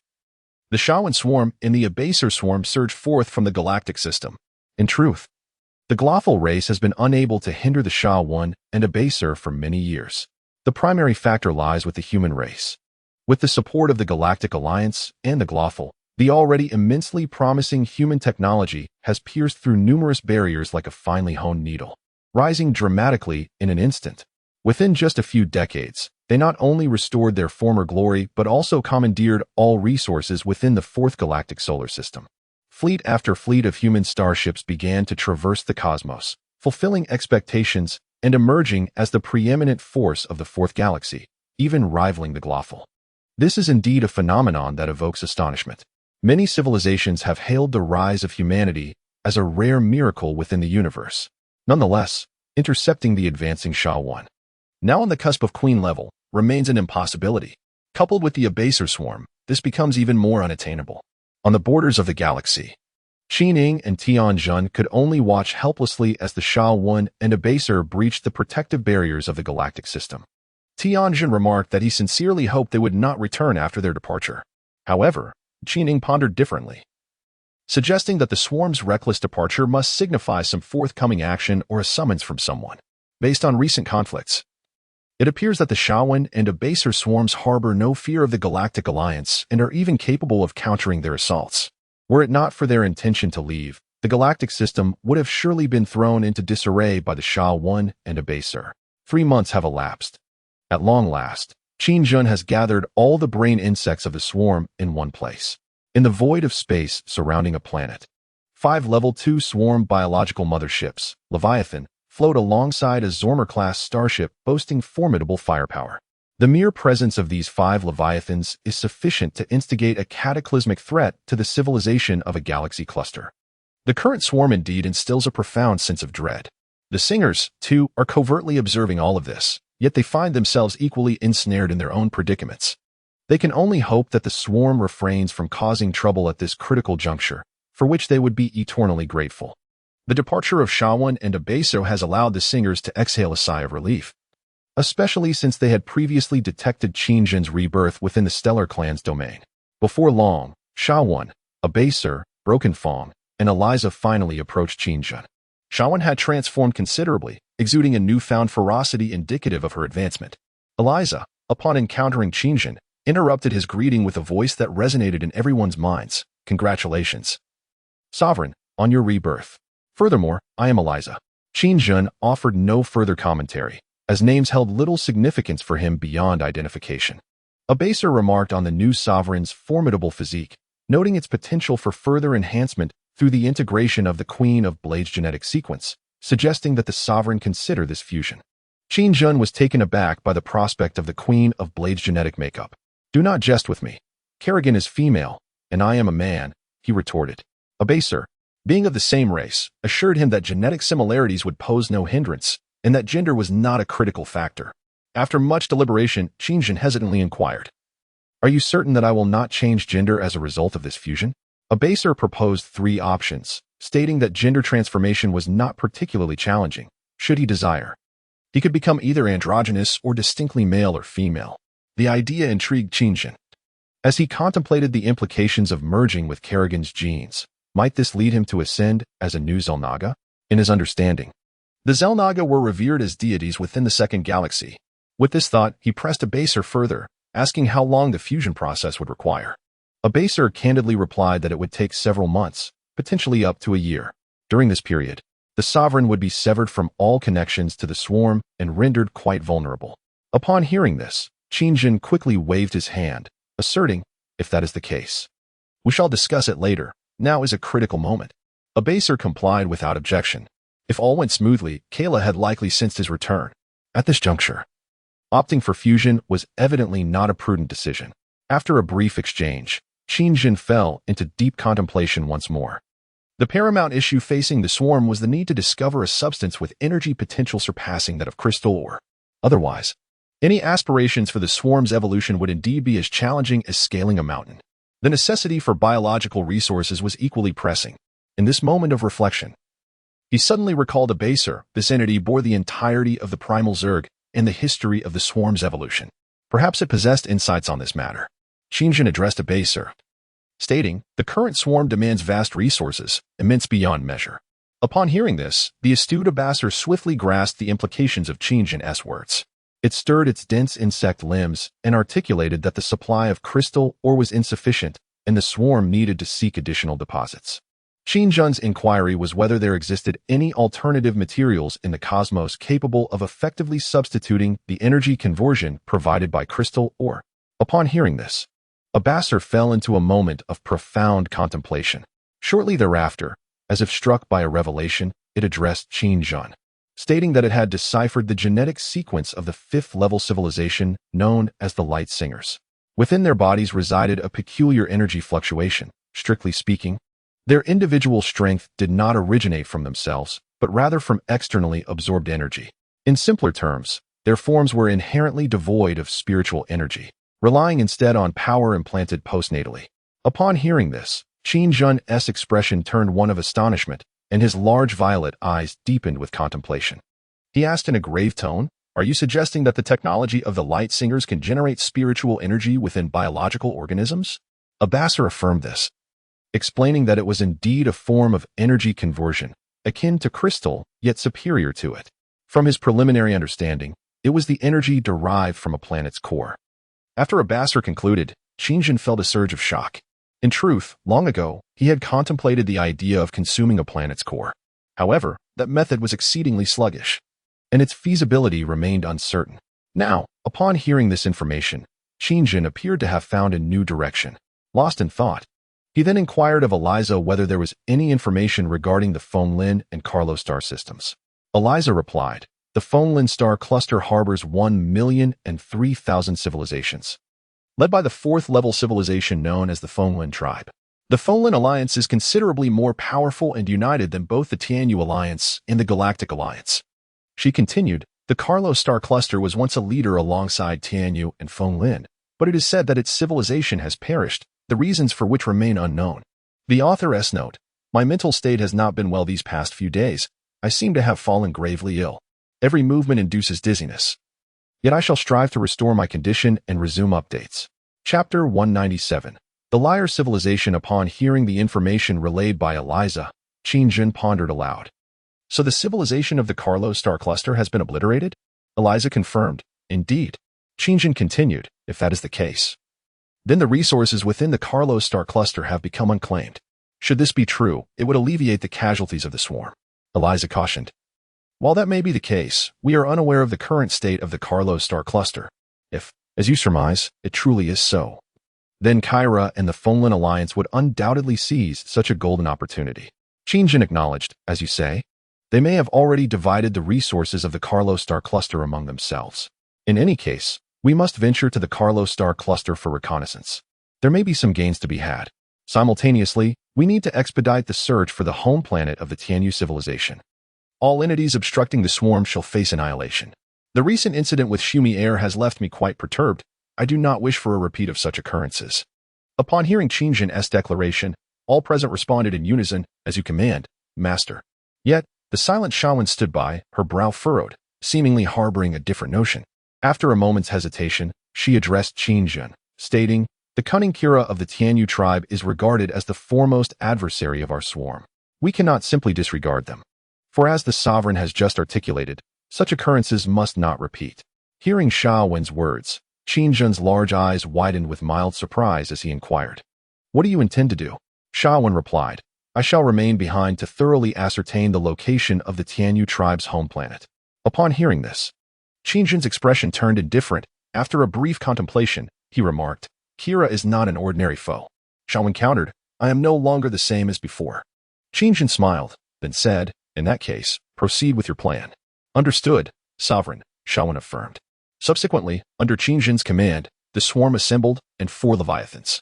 [SPEAKER 1] the Shawan swarm and the Abaser swarm surge forth from the galactic system. In truth, the Glothal race has been unable to hinder the Shawan and Abaser for many years. The primary factor lies with the human race. With the support of the Galactic Alliance and the Glothal, the already immensely promising human technology has pierced through numerous barriers like a finely honed needle, rising dramatically in an instant. Within just a few decades, they not only restored their former glory but also commandeered all resources within the 4th galactic solar system. Fleet after fleet of human starships began to traverse the cosmos, fulfilling expectations and emerging as the preeminent force of the 4th galaxy, even rivaling the Glothal. This is indeed a phenomenon that evokes astonishment. Many civilizations have hailed the rise of humanity as a rare miracle within the universe. Nonetheless, intercepting the advancing Shawan, now on the cusp of queen level, remains an impossibility. Coupled with the Abaser swarm, this becomes even more unattainable. On the borders of the galaxy, Qining and Tianjun could only watch helplessly as the Shawan and Abaser breached the protective barriers of the galactic system. Tianjun remarked that he sincerely hoped they would not return after their departure. However, Qining pondered differently, suggesting that the swarm's reckless departure must signify some forthcoming action or a summons from someone. Based on recent conflicts, it appears that the Shawan and Abaser swarms harbor no fear of the Galactic Alliance and are even capable of countering their assaults. Were it not for their intention to leave, the galactic system would have surely been thrown into disarray by the Shawan and Abaser. 3 months have elapsed. At long last, Qingjun has gathered all the brain insects of the swarm in one place. In the void of space surrounding a planet, 5 level 2 swarm biological motherships, Leviathan, float alongside a Zormer-class starship boasting formidable firepower. The mere presence of these 5 Leviathans is sufficient to instigate a cataclysmic threat to the civilization of a galaxy cluster. The current swarm indeed instills a profound sense of dread. The singers, too, are covertly observing all of this, yet they find themselves equally ensnared in their own predicaments. They can only hope that the swarm refrains from causing trouble at this critical juncture, for which they would be eternally grateful. The departure of Shawan and Abaser has allowed the singers to exhale a sigh of relief, especially since they had previously detected Qingjin's rebirth within the Stellar Clan's domain. Before long, Shawan, Abaser, Broken Fong, and Eliza finally approached Qingjin. Shawan had transformed considerably, exuding a newfound ferocity indicative of her advancement. Eliza, upon encountering Qingjin, interrupted his greeting with a voice that resonated in everyone's minds. "Congratulations, Sovereign, on your rebirth. Furthermore, I am Eliza." Qingjin offered no further commentary, as names held little significance for him beyond identification. Abaser remarked on the new sovereign's formidable physique, noting its potential for further enhancement through the integration of the Queen of Blade's genetic sequence, suggesting that the sovereign consider this fusion. Qingjin was taken aback by the prospect of the Queen of Blade's genetic makeup. "Do not jest with me. Kerrigan is female, and I am a man," he retorted. Abaser, being of the same race, assured him that genetic similarities would pose no hindrance, and that gender was not a critical factor. After much deliberation, Qingjin hesitantly inquired, "Are you certain that I will not change gender as a result of this fusion?" Abaser proposed 3 options, stating that gender transformation was not particularly challenging, should he desire. He could become either androgynous or distinctly male or female. The idea intrigued Qingjin. As he contemplated the implications of merging with Kerrigan's genes, Might this lead him to ascend as a new Xel'Naga? In his understanding, the Xel'Naga were revered as deities within the second galaxy. With this thought, he pressed Abaser further, asking how long the fusion process would require. Abaser candidly replied that it would take several months, potentially up to a year. During this period, the sovereign would be severed from all connections to the swarm and rendered quite vulnerable. Upon hearing this, Qingjin quickly waved his hand, asserting, if that is the case, we shall discuss it later. Now is a critical moment. Abaser complied without objection. If all went smoothly, Kayla had likely sensed his return. At this juncture, opting for fusion was evidently not a prudent decision. After a brief exchange, Qingjin fell into deep contemplation once more. The paramount issue facing the swarm was the need to discover a substance with energy potential surpassing that of crystal ore. Otherwise, any aspirations for the swarm's evolution would indeed be as challenging as scaling a mountain. The necessity for biological resources was equally pressing. In this moment of reflection, he suddenly recalled Abaser. This entity bore the entirety of the primal Zerg and the history of the swarm's evolution. Perhaps it possessed insights on this matter. Qingjin addressed Abaser, stating, the current swarm demands vast resources, immense beyond measure. Upon hearing this, the astute Abaser swiftly grasped the implications of Qingjin's words. It stirred its dense insect limbs and articulated that the supply of crystal ore was insufficient and the swarm needed to seek additional deposits. Qingjin's inquiry was whether there existed any alternative materials in the cosmos capable of effectively substituting the energy conversion provided by crystal ore. Upon hearing this, Abaser fell into a moment of profound contemplation. Shortly thereafter, as if struck by a revelation, it addressed Qingjin, stating that it had deciphered the genetic sequence of the fifth-level civilization known as the Light Singers. Within their bodies resided a peculiar energy fluctuation. Strictly speaking, their individual strength did not originate from themselves, but rather from externally absorbed energy. In simpler terms, their forms were inherently devoid of spiritual energy, relying instead on power implanted postnatally. Upon hearing this, Qingjin's expression turned one of astonishment, and his large violet eyes deepened with contemplation. He asked in a grave tone, are you suggesting that the technology of the Light Singers can generate spiritual energy within biological organisms? Abaser affirmed this, explaining that it was indeed a form of energy conversion, akin to crystal, yet superior to it. From his preliminary understanding, it was the energy derived from a planet's core. After Abaser concluded, Qingjin felt a surge of shock. In truth, long ago, he had contemplated the idea of consuming a planet's core. However, that method was exceedingly sluggish, and its feasibility remained uncertain. Now, upon hearing this information, Qingjin appeared to have found a new direction. Lost in thought, he then inquired of Eliza whether there was any information regarding the Fonlin and Carlo star systems. Eliza replied, the Fonlin star cluster harbors 1,003,000 civilizations, led by the fourth-level civilization known as the Fonlin tribe. The Fonlin alliance is considerably more powerful and united than both the Tianyu alliance and the Galactic alliance. She continued, the Carlo star cluster was once a leader alongside Tianyu and Fonlin, but it is said that its civilization has perished, the reasons for which remain unknown. The author's note, my mental state has not been well these past few days. I seem to have fallen gravely ill. Every movement induces dizziness. Yet I shall strive to restore my condition and resume updates. Chapter 197. The Liar Civilization. Upon hearing the information relayed by Eliza, Qingjin pondered aloud. So the civilization of the Carlo star cluster has been obliterated? Eliza confirmed, indeed. Qingjin continued, if that is the case, then the resources within the Carlo star cluster have become unclaimed. Should this be true, it would alleviate the casualties of the swarm. Eliza cautioned. While that may be the case, we are unaware of the current state of the Carlo star cluster. If, as you surmise, it truly is so, then Kyra and the Fonlin alliance would undoubtedly seize such a golden opportunity. Qingjin acknowledged, as you say, they may have already divided the resources of the Carlo star cluster among themselves. In any case, we must venture to the Carlo star cluster for reconnaissance. There may be some gains to be had. Simultaneously, we need to expedite the search for the home planet of the Tianyu civilization. All entities obstructing the swarm shall face annihilation. The recent incident with Shumi Air has left me quite perturbed. I do not wish for a repeat of such occurrences. Upon hearing Qingjin's declaration, all present responded in unison, as you command, Master. Yet, the silent shaman stood by, her brow furrowed, seemingly harboring a different notion. After a moment's hesitation, she addressed Qingjin, stating, The cunning Kira of the Tianyu tribe is regarded as the foremost adversary of our swarm. We cannot simply disregard them. For as the sovereign has just articulated, such occurrences must not repeat. Hearing Sha Wen's words, Qin Zhen's large eyes widened with mild surprise as he inquired, "What do you intend to do?" Sha Wen replied, "I shall remain behind to thoroughly ascertain the location of the Tianyu tribe's home planet." Upon hearing this, Qin Zhen's expression turned indifferent. After a brief contemplation, he remarked, "Kira is not an ordinary foe." Sha Wen countered, "I am no longer the same as before." Qin Zhen smiled, then said, "In that case, proceed with your plan." "Understood, Sovereign," Sha Wen affirmed. Subsequently, under Qin Zhen's command, the swarm assembled, and 4 leviathans,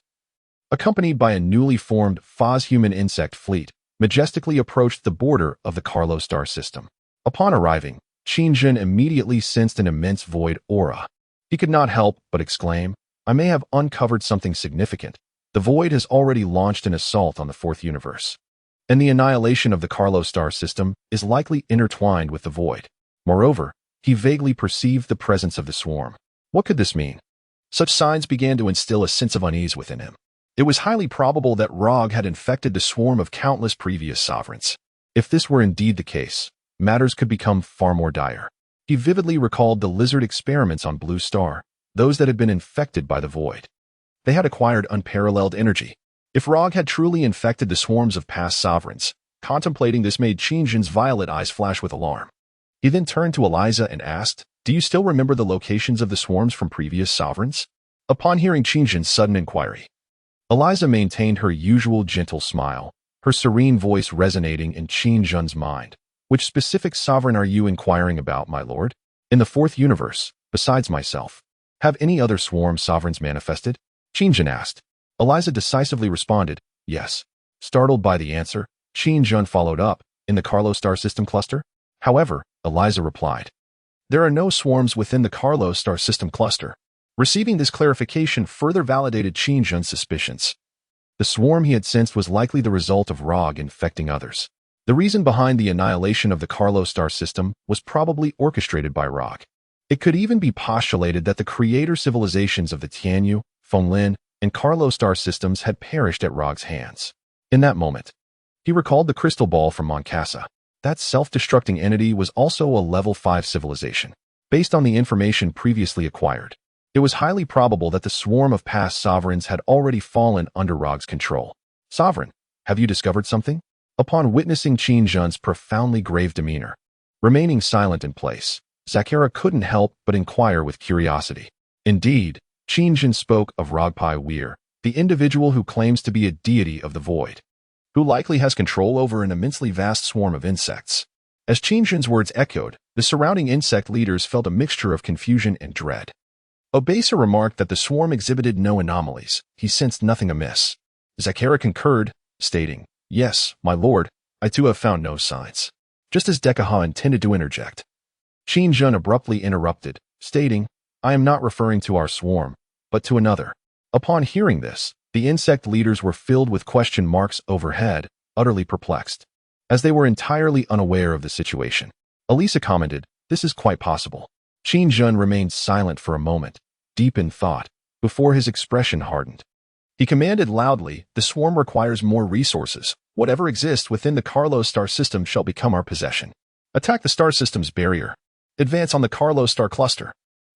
[SPEAKER 1] accompanied by a newly formed Phos human insect fleet, majestically approached the border of the Carlo star system. Upon arriving, Qin Zhen immediately sensed an immense void aura. He could not help but exclaim, "I may have uncovered something significant. The void has already launched an assault on the 4th universe, and the annihilation of the Carlo star system is likely intertwined with the void." Moreover, he vaguely perceived the presence of the swarm. What could this mean? Such signs began to instill a sense of unease within him. It was highly probable that Rog had infected the swarm of countless previous sovereigns. If this were indeed the case, matters could become far more dire. He vividly recalled the lizard experiments on Blue Star, those that had been infected by the void. They had acquired unparalleled energy. If Rog had truly infected the swarms of past sovereigns, contemplating this made Qin Zhen's violet eyes flash with alarm. He then turned to Eliza and asked, "Do you still remember the locations of the swarms from previous sovereigns?" Upon hearing Qin Zhen's sudden inquiry, Eliza maintained her usual gentle smile, her serene voice resonating in Qin Zhen's mind. "Which specific sovereign are you inquiring about, my lord? In the 4th universe, besides myself, have any other swarm sovereigns manifested?" Qin Zhen asked. Eliza decisively responded, "Yes." Startled by the answer, Qin Zhen followed up, "In the Carlo star system cluster?" However, Eliza replied, "There are no swarms within the Carlo star system cluster." Receiving this clarification further validated Qin Zhen's suspicions. The swarm he had sensed was likely the result of Rog infecting others. The reason behind the annihilation of the Carlo star system was probably orchestrated by Rog. It could even be postulated that the creator civilizations of the Tianyu, Fenglin, and Carlo star systems had perished at Rog's hands. In that moment, he recalled the crystal ball from Moncasa. That self-destructing entity was also a level 5 civilization. Based on the information previously acquired, it was highly probable that the swarm of past sovereigns had already fallen under Rog's control. "Sovereign, have you discovered something?" Upon witnessing Qin Zhen's profoundly grave demeanor, remaining silent in place, Zakara couldn't help but inquire with curiosity. Indeed, Qin Zhen spoke of Rogpai Weir, the individual who claims to be a deity of the void, who likely has control over an immensely vast swarm of insects. As Qin Zhen's words echoed, the surrounding insect leaders felt a mixture of confusion and dread. Obasa remarked that the swarm exhibited no anomalies. He sensed nothing amiss. Zakara concurred, stating, "Yes, my lord, I too have found no signs." Just as Dekaha intended to interject, Qin Zhen abruptly interrupted, stating, "I am not referring to our swarm, but to another." Upon hearing this, the insect leaders were filled with question marks overhead, utterly perplexed, as they were entirely unaware of the situation. Elisa commented, "This is quite possible." Qin Zhen remained silent for a moment, deep in thought, before his expression hardened. He commanded loudly, "The swarm requires more resources. Whatever exists within the Carlo star system shall become our possession. Attack the star system's barrier. Advance on the Carlo star cluster."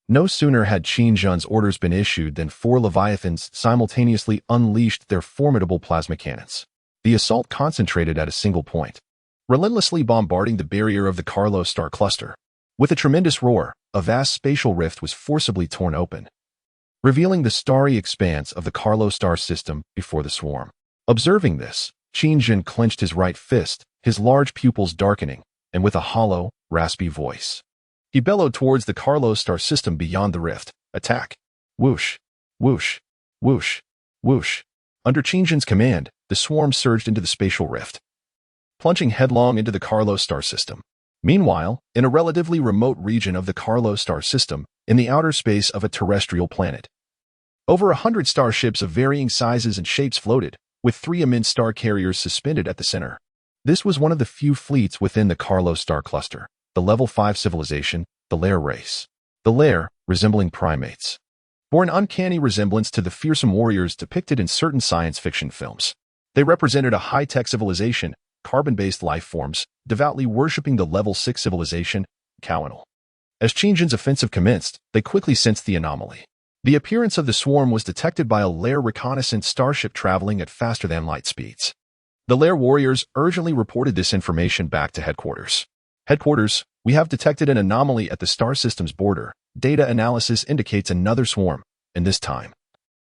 [SPEAKER 1] No sooner had Qin Zhen's orders been issued than 4 leviathans simultaneously unleashed their formidable plasma cannons. The assault concentrated at a single point, relentlessly bombarding the barrier of the Carlo star cluster. With a tremendous roar, a vast spatial rift was forcibly torn open, revealing the starry expanse of the Carlo star system before the swarm. Observing this, Qin Zhen clenched his right fist, his large pupils darkening, and with a hollow, raspy voice, he bellowed towards the Carlo star system beyond the rift, "Attack!" Whoosh, whoosh, whoosh, whoosh. Under Qin Zhen's command, the swarm surged into the spatial rift, plunging headlong into the Carlo star system. Meanwhile, in a relatively remote region of the Carlo star system, in the outer space of a terrestrial planet, over 100 starships of varying sizes and shapes floated, with 3 immense star carriers suspended at the center. This was one of the few fleets within the Carlo star cluster, the level 5 civilization, the Lair race. The Lair, resembling primates, bore an uncanny resemblance to the fearsome warriors depicted in certain science fiction films. They represented a high-tech civilization, carbon-based life forms, devoutly worshipping the Level 6 civilization, Kawanal. As Qingjin's offensive commenced, they quickly sensed the anomaly. The appearance of the swarm was detected by a Lair reconnaissance starship traveling at faster-than-light speeds. The Lair warriors urgently reported this information back to headquarters. Headquarters, we have detected an anomaly at the star system's border. Data analysis indicates another swarm, and this time,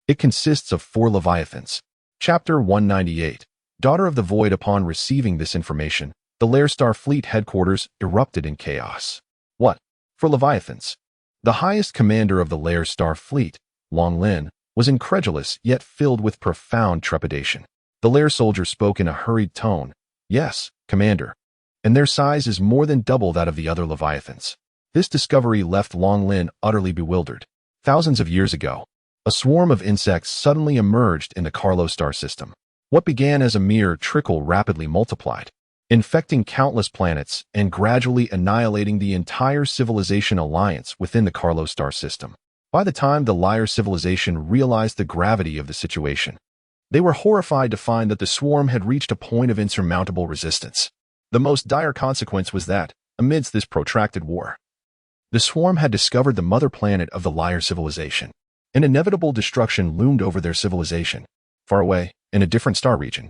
[SPEAKER 1] it consists of 4 Leviathans. Chapter 198. Daughter of the Void. Upon receiving this information, the Lair Star Fleet headquarters erupted in chaos. What? For Leviathans? The highest commander of the Lair Star Fleet, Long Lin, was incredulous yet filled with profound trepidation. The Lair soldier spoke in a hurried tone. Yes, Commander. And their size is more than double that of the other Leviathans. This discovery left Long Lin utterly bewildered. Thousands of years ago, a swarm of insects suddenly emerged in the Carlo star system. What began as a mere trickle rapidly multiplied, infecting countless planets and gradually annihilating the entire civilization alliance within the Carlo star system. By the time the Lyre civilization realized the gravity of the situation, they were horrified to find that the swarm had reached a point of insurmountable resistance. The most dire consequence was that, amidst this protracted war, the swarm had discovered the mother planet of the Lyre civilization. An inevitable destruction loomed over their civilization, far away, in a different star region.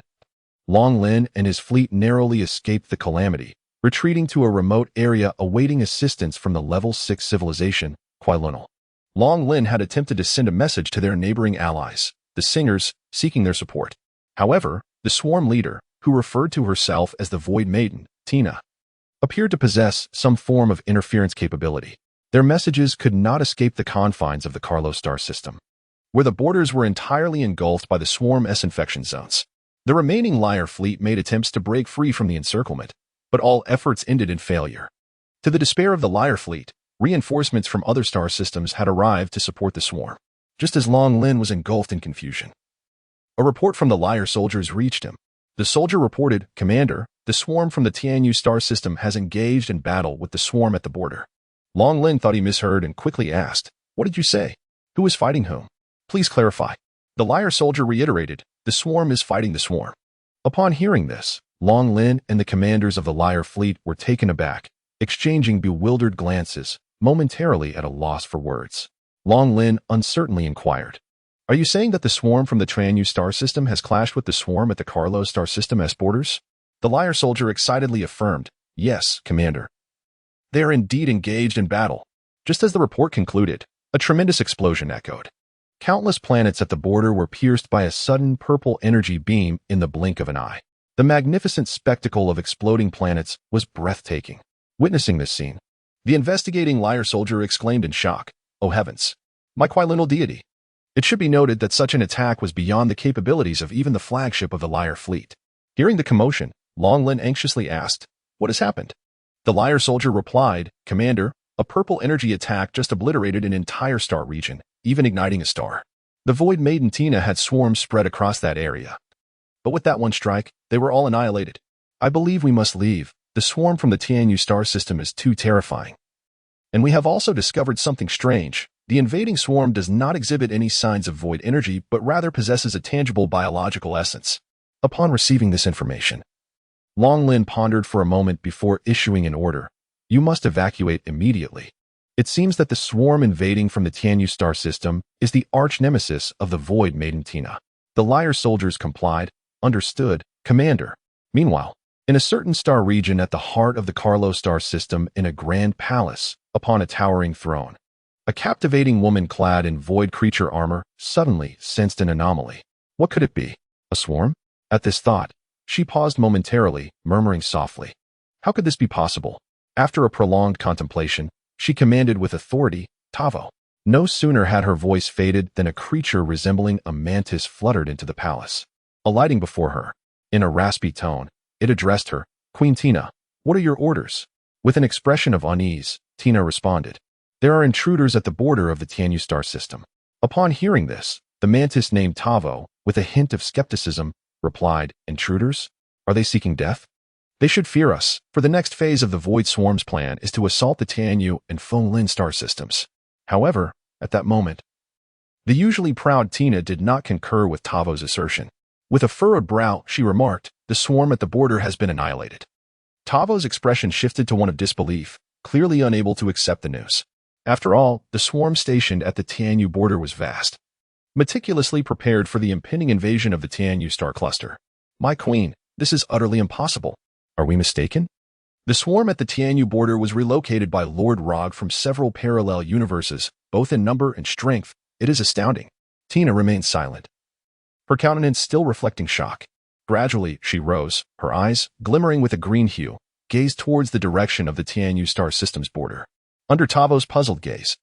[SPEAKER 1] Long Lin and his fleet narrowly escaped the calamity, retreating to a remote area awaiting assistance from the Level 6 civilization, Quilunal. Long Lin had attempted to send a message to their neighboring allies, the Singers, seeking their support. However, the swarm leader, who referred to herself as the Void Maiden, Tina, appeared to possess some form of interference capability. Their messages could not escape the confines of the Carlo star system, where the borders were entirely engulfed by the swarm's infection zones. The remaining Lyre fleet made attempts to break free from the encirclement, but all efforts ended in failure. To the despair of the Lyre fleet, reinforcements from other star systems had arrived to support the swarm, just as Long Lin was engulfed in confusion. A report from the Lyre soldiers reached him. The soldier reported, Commander, the swarm from the Tianyu star system has engaged in battle with the swarm at the border. Long Lin thought he misheard and quickly asked, What did you say? Who is fighting whom? Please clarify. The Lyre soldier reiterated, The swarm is fighting the swarm. Upon hearing this, Long Lin and the commanders of the Lyre fleet were taken aback, exchanging bewildered glances, momentarily at a loss for words. Long Lin uncertainly inquired, Are you saying that the swarm from the Tianyu star system has clashed with the swarm at the Carlo star system's borders? The Lyre soldier excitedly affirmed, Yes, Commander. They are indeed engaged in battle. Just as the report concluded, a tremendous explosion echoed. Countless planets at the border were pierced by a sudden purple energy beam in the blink of an eye. The magnificent spectacle of exploding planets was breathtaking. Witnessing this scene, the investigating Lyre soldier exclaimed in shock, Oh heavens! My Quilunal deity! It should be noted that such an attack was beyond the capabilities of even the flagship of the Lyre fleet. Hearing the commotion, Long Lin anxiously asked, What has happened? The Lyre soldier replied, Commander, a purple energy attack just obliterated an entire star region, even igniting a star. The Void Maiden Tina had swarms spread across that area. But with that one strike, they were all annihilated. I believe we must leave. The swarm from the Tianyu star system is too terrifying. And we have also discovered something strange. The invading swarm does not exhibit any signs of void energy, but rather possesses a tangible biological essence. Upon receiving this information, Long Lin pondered for a moment before issuing an order. You must evacuate immediately. It seems that the swarm invading from the Tianyu star system is the arch-nemesis of the Void Maiden Tina. The Lyre soldiers complied. Understood, Commander. Meanwhile, in a certain star region at the heart of the Carlo star system in a grand palace, upon a towering throne, a captivating woman clad in void creature armor suddenly sensed an anomaly. What could it be? A swarm? At this thought, she paused momentarily, murmuring softly, How could this be possible? After a prolonged contemplation, she commanded with authority, Tavo. No sooner had her voice faded than a creature resembling a mantis fluttered into the palace. Alighting before her, in a raspy tone, it addressed her, Queen Tina, what are your orders? With an expression of unease, Tina responded, There are intruders at the border of the Tianyu star system. Upon hearing this, the mantis named Tavo, with a hint of skepticism, replied, Intruders? Are they seeking death? They should fear us, for the next phase of the Void Swarm's plan is to assault the Tianyu and Feng Lin star systems. However, at that moment, The usually proud Tina did not concur with Tavo's assertion. With a furrowed brow, she remarked, "The swarm at the border has been annihilated." Tavo's expression shifted to one of disbelief, clearly unable to accept the news. After all, the swarm stationed at the Tianyu border was vast, meticulously prepared for the impending invasion of the Tianyu star cluster. "My queen, this is utterly impossible. Are we mistaken?" The swarm at the Tianyu border was relocated by Lord Rog from several parallel universes, both in number and strength. It is astounding. Tina remained silent, her countenance still reflecting shock. Gradually, she rose, her eyes, glimmering with a green hue, gazed towards the direction of the Tianyu star system's border. Under Tavo's puzzled gaze,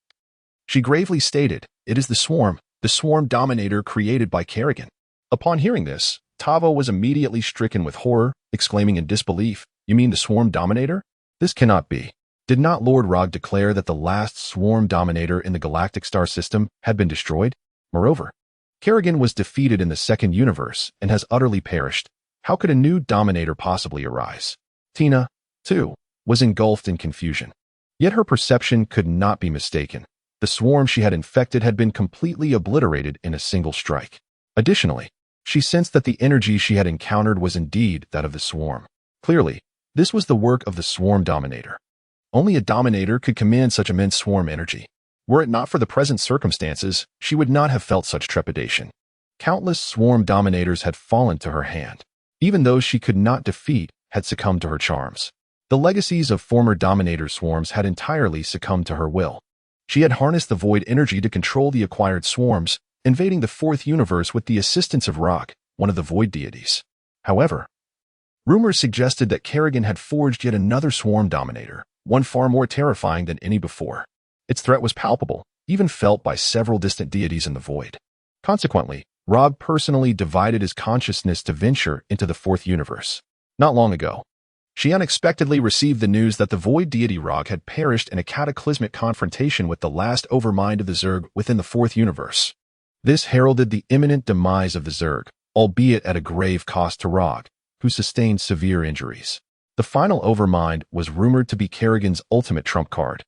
[SPEAKER 1] she gravely stated, "It is the swarm dominator created by Kerrigan." Upon hearing this, Tavo was immediately stricken with horror, exclaiming in disbelief, "You mean the swarm dominator? This cannot be. Did not Lord Rog declare that the last swarm dominator in the Galactic star system had been destroyed? Moreover, Kerrigan was defeated in the second universe and has utterly perished. How could a new dominator possibly arise?" Tina, too, was engulfed in confusion. Yet her perception could not be mistaken. The swarm she had infected had been completely obliterated in a single strike. Additionally, she sensed that the energy she had encountered was indeed that of the swarm. Clearly, this was the work of the swarm dominator. Only a dominator could command such immense swarm energy. Were it not for the present circumstances, she would not have felt such trepidation. Countless swarm dominators had fallen to her hand. Even those she could not defeat had succumbed to her charms. The legacies of former dominator swarms had entirely succumbed to her will. She had harnessed the void energy to control the acquired swarms, invading the fourth universe with the assistance of Rock, one of the void deities. However, rumors suggested that Kerrigan had forged yet another swarm dominator, one far more terrifying than any before. Its threat was palpable, even felt by several distant deities in the void. Consequently, Rob personally divided his consciousness to venture into the fourth universe. Not long ago, she unexpectedly received the news that the void deity Rog had perished in a cataclysmic confrontation with the last overmind of the Zerg within the fourth universe. This heralded the imminent demise of the Zerg, albeit at a grave cost to Rog, who sustained severe injuries. The final overmind was rumored to be Kerrigan's ultimate trump card,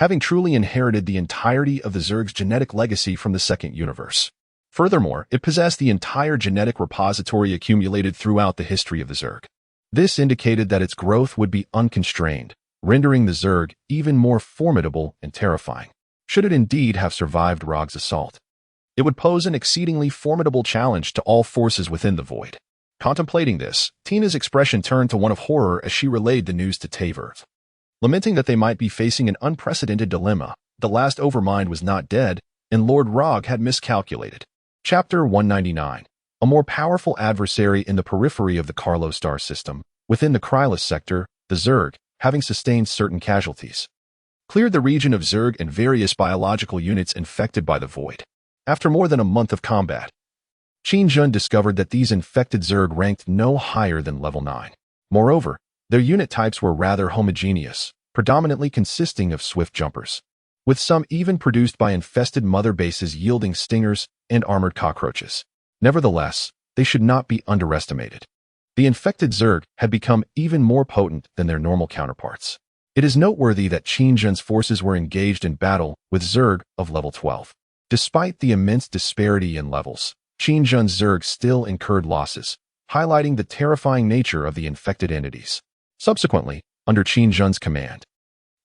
[SPEAKER 1] having truly inherited the entirety of the Zerg's genetic legacy from the second universe. Furthermore, it possessed the entire genetic repository accumulated throughout the history of the Zerg. This indicated that its growth would be unconstrained, rendering the Zerg even more formidable and terrifying. Should it indeed have survived Rog's assault, it would pose an exceedingly formidable challenge to all forces within the void. Contemplating this, Tina's expression turned to one of horror as she relayed the news to Taver. Lamenting that they might be facing an unprecedented dilemma, the last overmind was not dead, and Lord Rog had miscalculated. Chapter 199. A more powerful adversary in the periphery of the Carlo star system, within the Krylus sector, the Zerg, having sustained certain casualties, cleared the region of Zerg and various biological units infected by the void. After more than a month of combat, Qin Jun discovered that these infected Zerg ranked no higher than level 9. Moreover, their unit types were rather homogeneous, predominantly consisting of swift jumpers, with some even produced by infested mother bases yielding stingers and armored cockroaches. Nevertheless, they should not be underestimated. The infected Zerg had become even more potent than their normal counterparts. It is noteworthy that Qin Jun's forces were engaged in battle with Zerg of level 12. Despite the immense disparity in levels, Qin Jun's Zerg still incurred losses, highlighting the terrifying nature of the infected entities. Subsequently, under Qin Jun's command,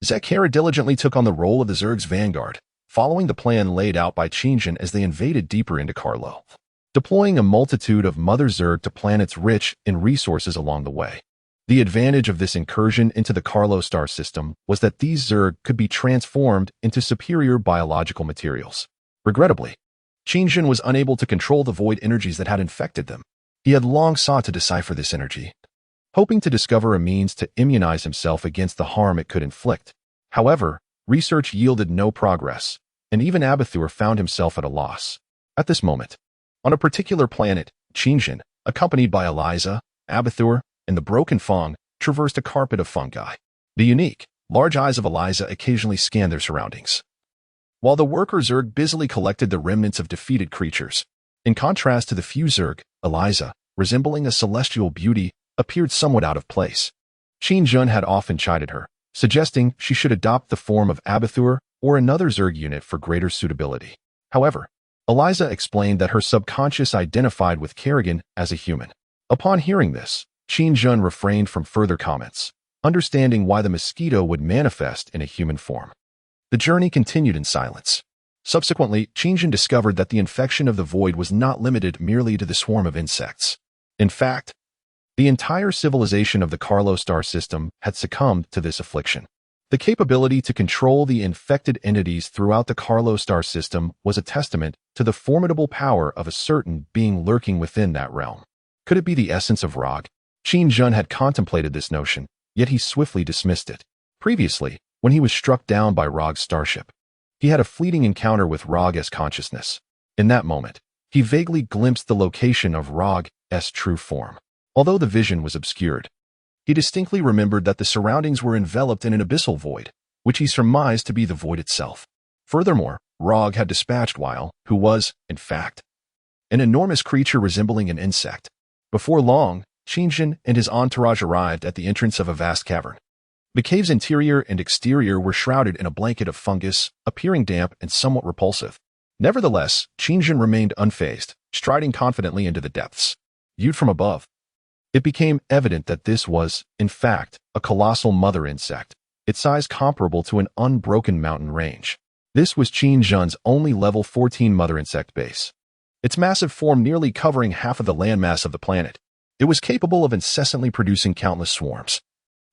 [SPEAKER 1] Zekera diligently took on the role of the Zerg's vanguard, following the plan laid out by Qin Jun as they invaded deeper into Carlo, deploying a multitude of mother Zerg to planets rich in resources along the way. The advantage of this incursion into the Carlo star system was that these Zerg could be transformed into superior biological materials. Regrettably, Qin Jun was unable to control the void energies that had infected them. He had long sought to decipher this energy, hoping to discover a means to immunize himself against the harm it could inflict. However, research yielded no progress, and even Abathur found himself at a loss. At this moment, on a particular planet, Qin Jun, accompanied by Eliza, Abathur, and the Broken Fong, traversed a carpet of fungi. The unique, large eyes of Eliza occasionally scanned their surroundings, while the worker Zerg busily collected the remnants of defeated creatures. In contrast to the few Zerg, Eliza, resembling a celestial beauty, appeared somewhat out of place. Qin Jun had often chided her, suggesting she should adopt the form of Abathur or another Zerg unit for greater suitability. However, Eliza explained that her subconscious identified with Kerrigan as a human. Upon hearing this, Qin-jun refrained from further comments, understanding why the mosquito would manifest in a human form. The journey continued in silence. Subsequently, Qin-jun discovered that the infection of the void was not limited merely to the swarm of insects. In fact, the entire civilization of the Carlo star system had succumbed to this affliction. The capability to control the infected entities throughout the Carlo star system was a testament to the formidable power of a certain being lurking within that realm. Could it be the essence of Rog? Qin-jun had contemplated this notion, yet he swiftly dismissed it. Previously, when he was struck down by Rog's starship, he had a fleeting encounter with Rog's consciousness. In that moment, he vaguely glimpsed the location of Rog's true form. Although the vision was obscured, he distinctly remembered that the surroundings were enveloped in an abyssal void, which he surmised to be the void itself. Furthermore, Rog had dispatched Weil, who was, in fact, an enormous creature resembling an insect. Before long, Qin-jun and his entourage arrived at the entrance of a vast cavern. The cave's interior and exterior were shrouded in a blanket of fungus, appearing damp and somewhat repulsive. Nevertheless, Qin-jun remained unfazed, striding confidently into the depths. Viewed from above, it became evident that this was, in fact, a colossal mother insect, its size comparable to an unbroken mountain range. This was Qin-jun's only level 14 mother insect base. Its massive form nearly covering half of the landmass of the planet. It was capable of incessantly producing countless swarms,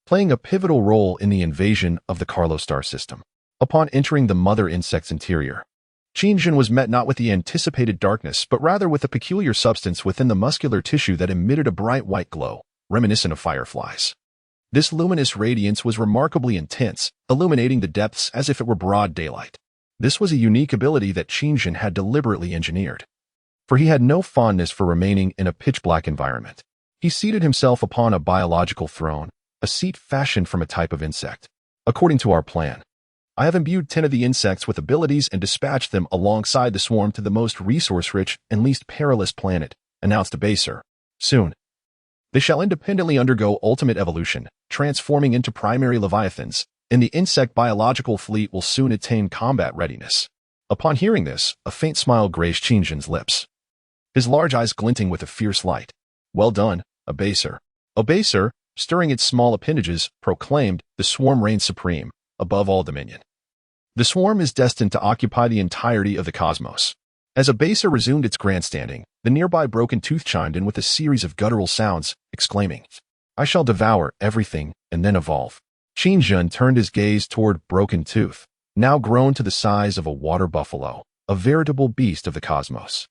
[SPEAKER 1] playing a pivotal role in the invasion of the Carlo star system. Upon entering the mother insect's interior, Qin-jun was met not with the anticipated darkness, but rather with a peculiar substance within the muscular tissue that emitted a bright white glow, reminiscent of fireflies. This luminous radiance was remarkably intense, illuminating the depths as if it were broad daylight. This was a unique ability that Qin-jun had deliberately engineered, for he had no fondness for remaining in a pitch-black environment. He seated himself upon a biological throne, a seat fashioned from a type of insect. According to our plan, I have imbued 10 of the insects with abilities and dispatched them alongside the swarm to the most resource-rich and least perilous planet, announced Abaser. Soon, they shall independently undergo ultimate evolution, transforming into primary leviathans, and the insect biological fleet will soon attain combat readiness. Upon hearing this, a faint smile graced Qin-jun's lips, his large eyes glinting with a fierce light. Well done, Abaser. Abaser, stirring its small appendages, proclaimed, the swarm reigns supreme, above all dominion. The swarm is destined to occupy the entirety of the cosmos. As Abaser resumed its grandstanding, the nearby Broken Tooth chimed in with a series of guttural sounds, exclaiming, I shall devour everything and then evolve. Qin-jun turned his gaze toward Broken Tooth, now grown to the size of a water buffalo, a veritable beast of the cosmos.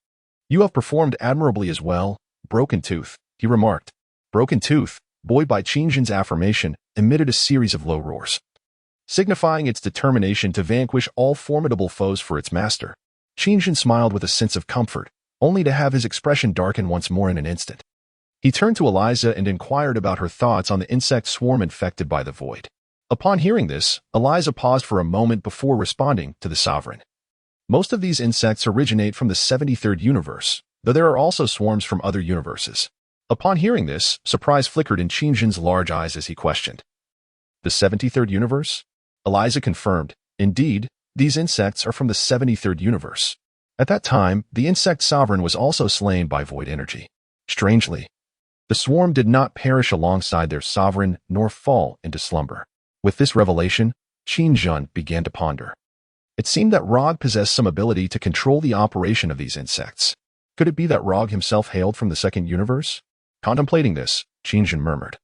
[SPEAKER 1] You have performed admirably as well, Broken Tooth, he remarked. Broken Tooth, buoyed by Qin-jun's affirmation, emitted a series of low roars, signifying its determination to vanquish all formidable foes for its master. Qin-jun smiled with a sense of comfort, only to have his expression darken once more in an instant. He turned to Eliza and inquired about her thoughts on the insect swarm infected by the void. Upon hearing this, Eliza paused for a moment before responding to the sovereign. Most of these insects originate from the 73rd universe, though there are also swarms from other universes. Upon hearing this, surprise flickered in Qin-jun's large eyes as he questioned. The 73rd universe? Eliza confirmed. Indeed, these insects are from the 73rd universe. At that time, the insect sovereign was also slain by void energy. Strangely, the swarm did not perish alongside their sovereign nor fall into slumber. With this revelation, Qin-jun began to ponder. It seemed that Rog possessed some ability to control the operation of these insects. Could it be that Rog himself hailed from the second universe? Contemplating this, Qin-jun murmured,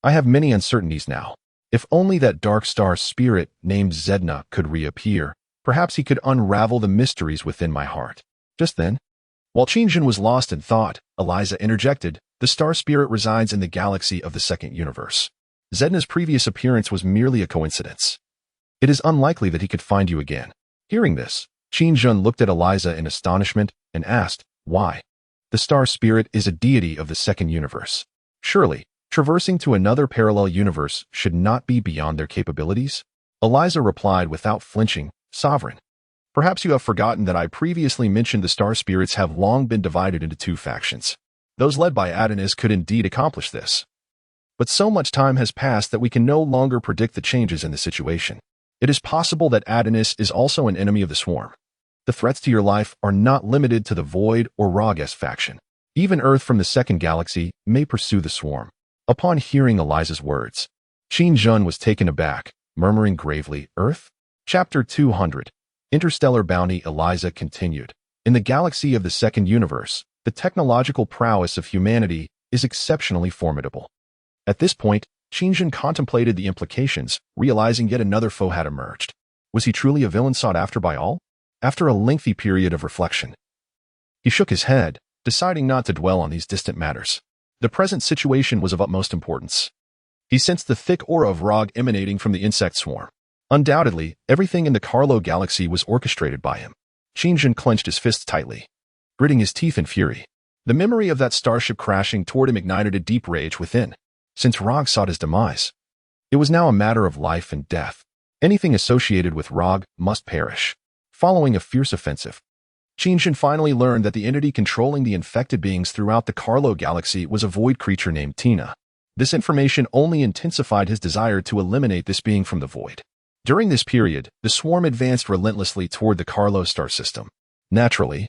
[SPEAKER 1] I have many uncertainties now. If only that dark star spirit named Zedna could reappear, perhaps he could unravel the mysteries within my heart. Just then, while Qin-jun was lost in thought, Eliza interjected, the star spirit resides in the galaxy of the second universe. Zedna's previous appearance was merely a coincidence. It is unlikely that he could find you again. Hearing this, Qin-jun looked at Eliza in astonishment and asked, why? The star spirit is a deity of the second universe. Surely, traversing to another parallel universe should not be beyond their capabilities? Eliza replied without flinching, Sovereign, perhaps you have forgotten that I previously mentioned the star spirits have long been divided into two factions. Those led by Adonis could indeed accomplish this. But so much time has passed that we can no longer predict the changes in the situation. It is possible that Adonis is also an enemy of the swarm. The threats to your life are not limited to the Void or Rog's faction. Even Earth from the second galaxy may pursue the swarm. Upon hearing Eliza's words, Qin Jun was taken aback, murmuring gravely, Earth? Chapter 200. Interstellar Bounty. Eliza continued. In the galaxy of the second universe, the technological prowess of humanity is exceptionally formidable. At this point, Qin Jun contemplated the implications, realizing yet another foe had emerged. Was he truly a villain sought after by all? After a lengthy period of reflection, he shook his head, deciding not to dwell on these distant matters. The present situation was of utmost importance. He sensed the thick aura of Rog emanating from the insect swarm. Undoubtedly, everything in the Carlo galaxy was orchestrated by him. Qin Jun clenched his fists tightly, gritting his teeth in fury. The memory of that starship crashing toward him ignited a deep rage within. Since Rog sought his demise, it was now a matter of life and death. Anything associated with Rog must perish. Following a fierce offensive, Qin Jun finally learned that the entity controlling the infected beings throughout the Carlo galaxy was a void creature named Tina. This information only intensified his desire to eliminate this being from the void. During this period, the swarm advanced relentlessly toward the Carlo star system. Naturally,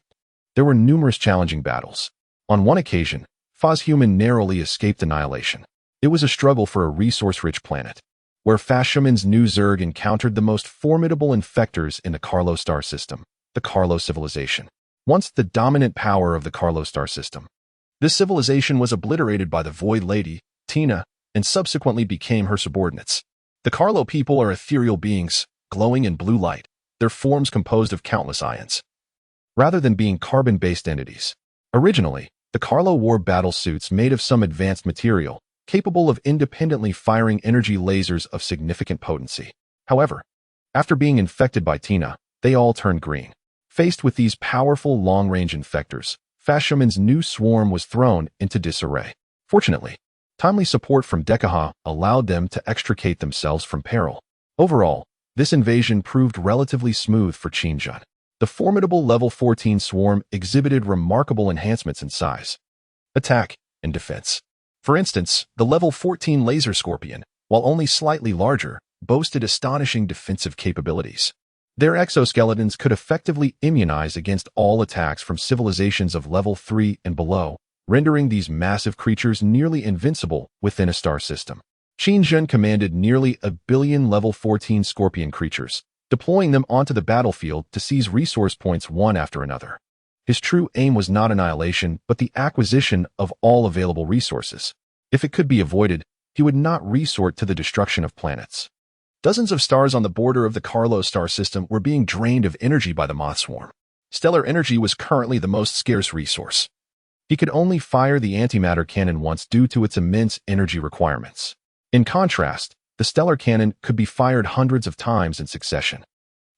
[SPEAKER 1] there were numerous challenging battles. On one occasion, Fazhuman narrowly escaped annihilation. It was a struggle for a resource-rich planet, where Fashuman's new Zerg encountered the most formidable infectors in the Carlo star system, the Carlo civilization. Once the dominant power of the Carlo star system, this civilization was obliterated by the Void Lady, Tina, and subsequently became her subordinates. The Carlo people are ethereal beings, glowing in blue light, their forms composed of countless ions, rather than being carbon-based entities. Originally, the Carlo wore battle suits made of some advanced material, capable of independently firing energy lasers of significant potency. However, after being infected by Tina, they all turned green. Faced with these powerful long-range infectors, Fashuman's new swarm was thrown into disarray. Fortunately, timely support from Dekaha allowed them to extricate themselves from peril. Overall, this invasion proved relatively smooth for Qin Jun. The formidable level 14 swarm exhibited remarkable enhancements in size, attack, and defense. For instance, the level 14 Laser Scorpion, while only slightly larger, boasted astonishing defensive capabilities. Their exoskeletons could effectively immunize against all attacks from civilizations of level 3 and below, rendering these massive creatures nearly invincible within a star system. Qin Jun commanded nearly 1 billion level 14 Scorpion creatures, deploying them onto the battlefield to seize resource points one after another. His true aim was not annihilation, but the acquisition of all available resources. If it could be avoided, he would not resort to the destruction of planets. Dozens of stars on the border of the Carlo star system were being drained of energy by the moth swarm. Stellar energy was currently the most scarce resource. He could only fire the antimatter cannon once due to its immense energy requirements. In contrast, the stellar cannon could be fired hundreds of times in succession.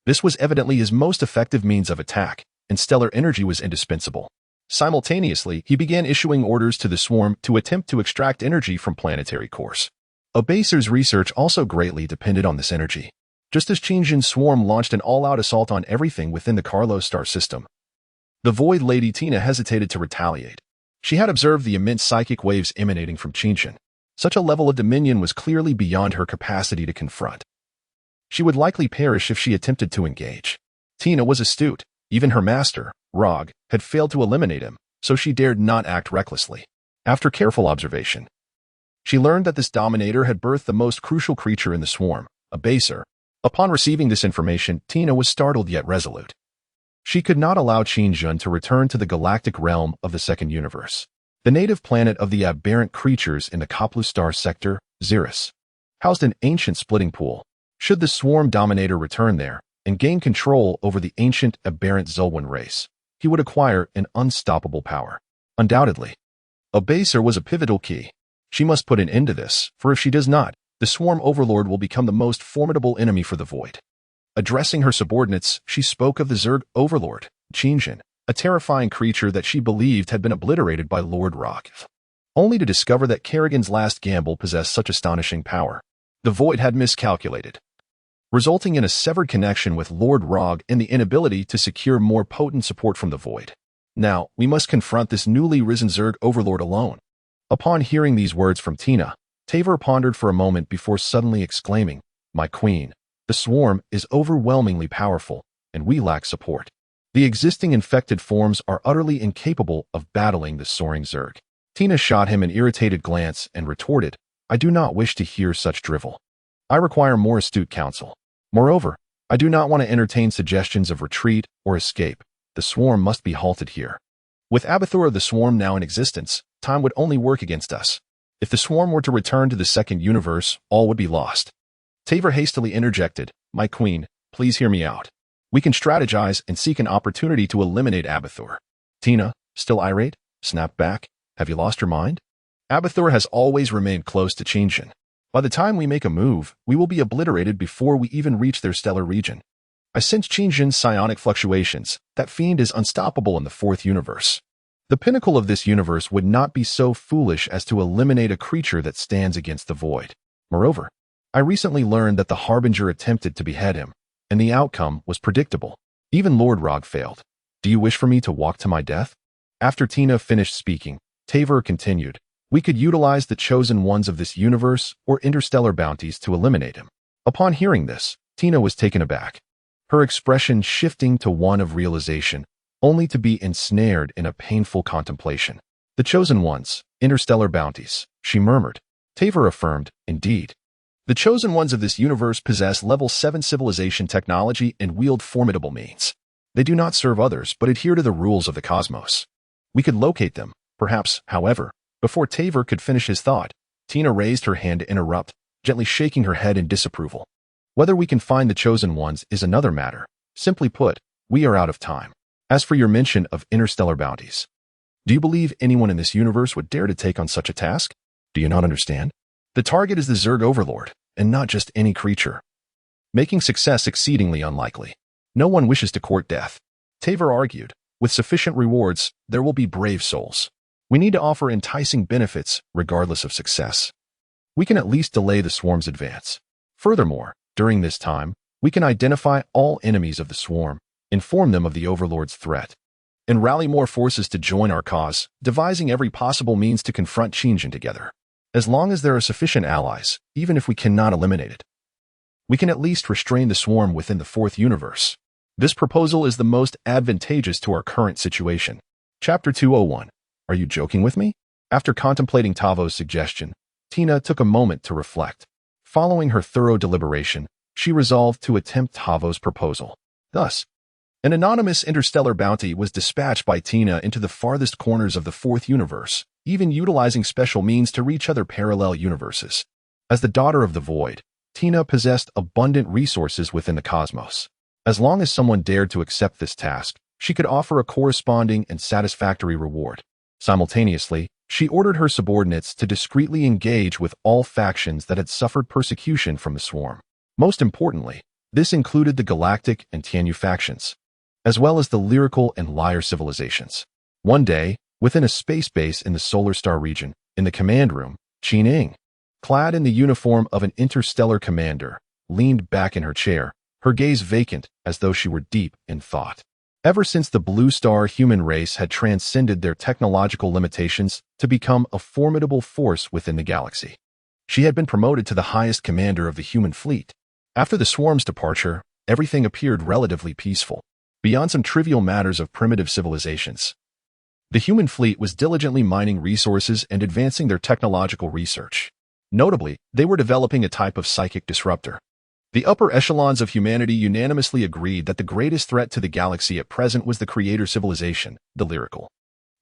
[SPEAKER 1] This was evidently his most effective means of attack, and stellar energy was indispensable. Simultaneously, he began issuing orders to the swarm to attempt to extract energy from planetary cores. Obaser's research also greatly depended on this energy. Just as Qin Jun's swarm launched an all-out assault on everything within the Carlo star system, the Void Lady Tina hesitated to retaliate. She had observed the immense psychic waves emanating from Qin Jun. Such a level of dominion was clearly beyond her capacity to confront. She would likely perish if she attempted to engage. Tina was astute. Even her master, Rog, had failed to eliminate him, so she dared not act recklessly. After careful observation, she learned that this dominator had birthed the most crucial creature in the swarm, a baser. Upon receiving this information, Tina was startled yet resolute. She could not allow Qin Jun to return to the galactic realm of the second universe. The native planet of the aberrant creatures in the Kaplu star sector, Xeris, housed an ancient splitting pool. Should the swarm dominator return there and gain control over the ancient aberrant Zulwin race, he would acquire an unstoppable power. Undoubtedly, a baser was a pivotal key. She must put an end to this, for if she does not, the swarm overlord will become the most formidable enemy for the Void. Addressing her subordinates, she spoke of the Zerg Overlord, Qin Jun, a terrifying creature that she believed had been obliterated by Lord Rog, only to discover that Kerrigan's last gamble possessed such astonishing power. The Void had miscalculated, resulting in a severed connection with Lord Rog and the inability to secure more potent support from the Void. Now, we must confront this newly risen Zerg Overlord alone. Upon hearing these words from Tina, Tavor pondered for a moment before suddenly exclaiming, "My queen, the swarm is overwhelmingly powerful, and we lack support." The existing infected forms are utterly incapable of battling the soaring Zerg. Tina shot him an irritated glance and retorted, I do not wish to hear such drivel. I require more astute counsel. Moreover, I do not want to entertain suggestions of retreat or escape. The swarm must be halted here. With Abathur of the swarm now in existence, time would only work against us. If the swarm were to return to the second universe, all would be lost. Tavor hastily interjected, My queen, please hear me out. We can strategize and seek an opportunity to eliminate Abathur. Tina, still irate, snapped back, Have you lost your mind? Abathur has always remained close to Qinshan. By the time we make a move, we will be obliterated before we even reach their stellar region. I sense Qinshan's psionic fluctuations. That fiend is unstoppable in the fourth universe. The pinnacle of this universe would not be so foolish as to eliminate a creature that stands against the void. Moreover, I recently learned that the Harbinger attempted to behead him, and the outcome was predictable. Even Lord Rog failed. Do you wish for me to walk to my death? After Tina finished speaking, Tavor continued, We could utilize the chosen ones of this universe or interstellar bounties to eliminate him. Upon hearing this, Tina was taken aback, her expression shifting to one of realization, only to be ensnared in a painful contemplation. The chosen ones, interstellar bounties, she murmured. Tavor affirmed, Indeed. The chosen ones of this universe possess level 7 civilization technology and wield formidable means. They do not serve others but adhere to the rules of the cosmos. We could locate them, perhaps, however. Before Tavor could finish his thought, Tina raised her hand to interrupt, gently shaking her head in disapproval. Whether we can find the chosen ones is another matter. Simply put, we are out of time. As for your mention of interstellar bounties, do you believe anyone in this universe would dare to take on such a task? Do you not understand? The target is the Zerg Overlord, and not just any creature, making success exceedingly unlikely. No one wishes to court death. Tavor argued, with sufficient rewards, there will be brave souls. We need to offer enticing benefits regardless of success. We can at least delay the swarm's advance. Furthermore, during this time, we can identify all enemies of the swarm, inform them of the Overlord's threat, and rally more forces to join our cause, devising every possible means to confront Qinshan together. As long as there are sufficient allies, even if we cannot eliminate it, we can at least restrain the swarm within the fourth universe. This proposal is the most advantageous to our current situation. Chapter 201. Are you joking with me? After contemplating Tavo's suggestion, Tina took a moment to reflect. Following her thorough deliberation, she resolved to attempt Tavo's proposal. Thus, an anonymous interstellar bounty was dispatched by Tina into the farthest corners of the fourth universe, even utilizing special means to reach other parallel universes. As the daughter of the void, Tina possessed abundant resources within the cosmos. As long as someone dared to accept this task, she could offer a corresponding and satisfactory reward. Simultaneously, she ordered her subordinates to discreetly engage with all factions that had suffered persecution from the swarm. Most importantly, this included the Galactic and Tianyu factions, as well as the Lyrical and Liar civilizations. One day, within a space base in the Solar Star region, in the command room, Qin Ying, clad in the uniform of an interstellar commander, leaned back in her chair, her gaze vacant as though she were deep in thought. Ever since the Blue Star human race had transcended their technological limitations to become a formidable force within the galaxy, she had been promoted to the highest commander of the human fleet. After the swarm's departure, everything appeared relatively peaceful. Beyond some trivial matters of primitive civilizations, the human fleet was diligently mining resources and advancing their technological research. Notably, they were developing a type of psychic disruptor. The upper echelons of humanity unanimously agreed that the greatest threat to the galaxy at present was the creator civilization, the Lyrical.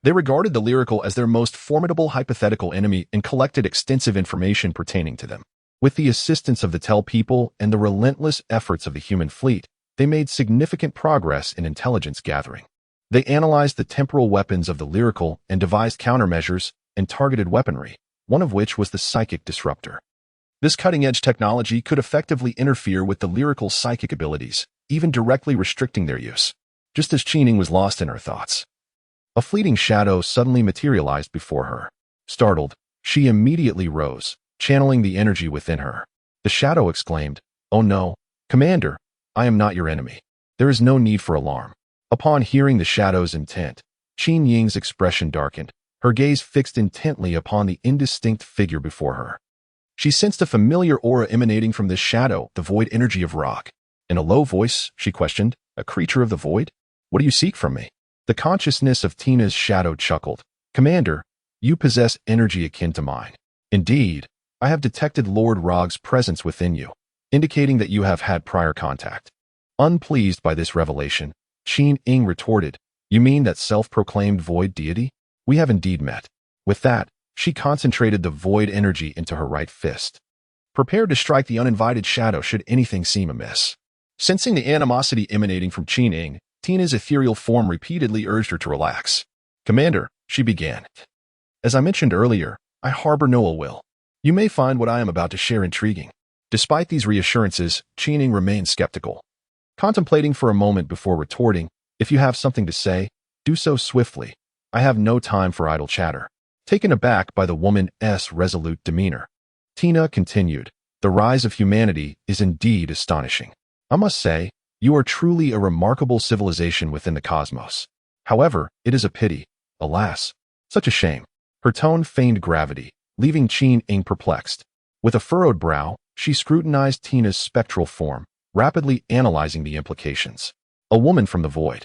[SPEAKER 1] They regarded the Lyrical as their most formidable hypothetical enemy and collected extensive information pertaining to them. With the assistance of the Tell people and the relentless efforts of the human fleet, they made significant progress in intelligence gathering. They analyzed the temporal weapons of the Lyrical and devised countermeasures and targeted weaponry, one of which was the psychic disruptor. This cutting-edge technology could effectively interfere with the Lyrical psychic abilities, even directly restricting their use. Just as Qin was lost in her thoughts, a fleeting shadow suddenly materialized before her. Startled, she immediately rose, channeling the energy within her. The shadow exclaimed, "Oh no, Commander, I am not your enemy. There is no need for alarm." Upon hearing the shadow's intent, Qin Ying's expression darkened, her gaze fixed intently upon the indistinct figure before her. She sensed a familiar aura emanating from this shadow, the void energy of rock. In a low voice, she questioned, "A creature of the void?" What do you seek from me? The consciousness of Tina's shadow chuckled. Commander, you possess energy akin to mine. Indeed, I have detected Lord Rog's presence within you, indicating that you have had prior contact. Unpleased by this revelation, Qin Ying retorted, You mean that self-proclaimed void deity? We have indeed met. With that, she concentrated the void energy into her right fist, prepared to strike the uninvited shadow should anything seem amiss. Sensing the animosity emanating from Qin Ying, Tina's ethereal form repeatedly urged her to relax. Commander, she began. As I mentioned earlier, I harbor no ill will. You may find what I am about to share intriguing. Despite these reassurances, Qin Ying remained skeptical, contemplating for a moment before retorting, If you have something to say, do so swiftly. I have no time for idle chatter. Taken aback by the woman's resolute demeanor, Tina continued, The rise of humanity is indeed astonishing. I must say, you are truly a remarkable civilization within the cosmos. However, it is a pity. Alas, such a shame. Her tone feigned gravity, leaving Qin Ying perplexed. With a furrowed brow, she scrutinized Tina's spectral form, rapidly analyzing the implications. A woman from the void.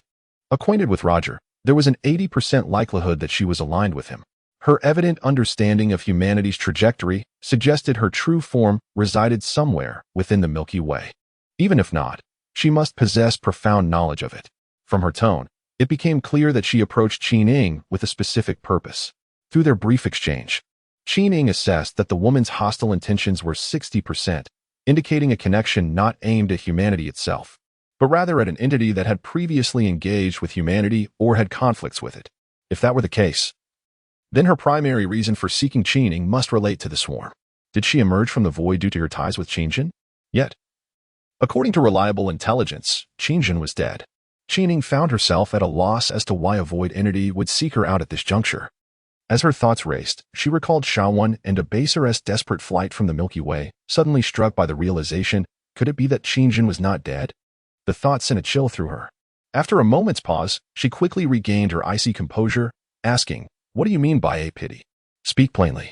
[SPEAKER 1] Acquainted with Roger, there was an 80% likelihood that she was aligned with him. Her evident understanding of humanity's trajectory suggested her true form resided somewhere within the Milky Way. Even if not, she must possess profound knowledge of it. From her tone, it became clear that she approached Qin Ying with a specific purpose. Through their brief exchange, Qin Ying assessed that the woman's hostile intentions were 60%, indicating a connection not aimed at humanity itself, but rather at an entity that had previously engaged with humanity or had conflicts with it. If that were the case, then her primary reason for seeking Qin Ying must relate to the swarm. Did she emerge from the void due to her ties with Qin Jin? Yet, according to reliable intelligence, Qin Jin was dead. Qin Ying found herself at a loss as to why a void entity would seek her out at this juncture. As her thoughts raced, she recalled Shawan and a Baser's desperate flight from the Milky Way, suddenly struck by the realization, could it be that Qin Jin was not dead? The thought sent a chill through her. After a moment's pause, she quickly regained her icy composure, asking, What do you mean by a pity? Speak plainly.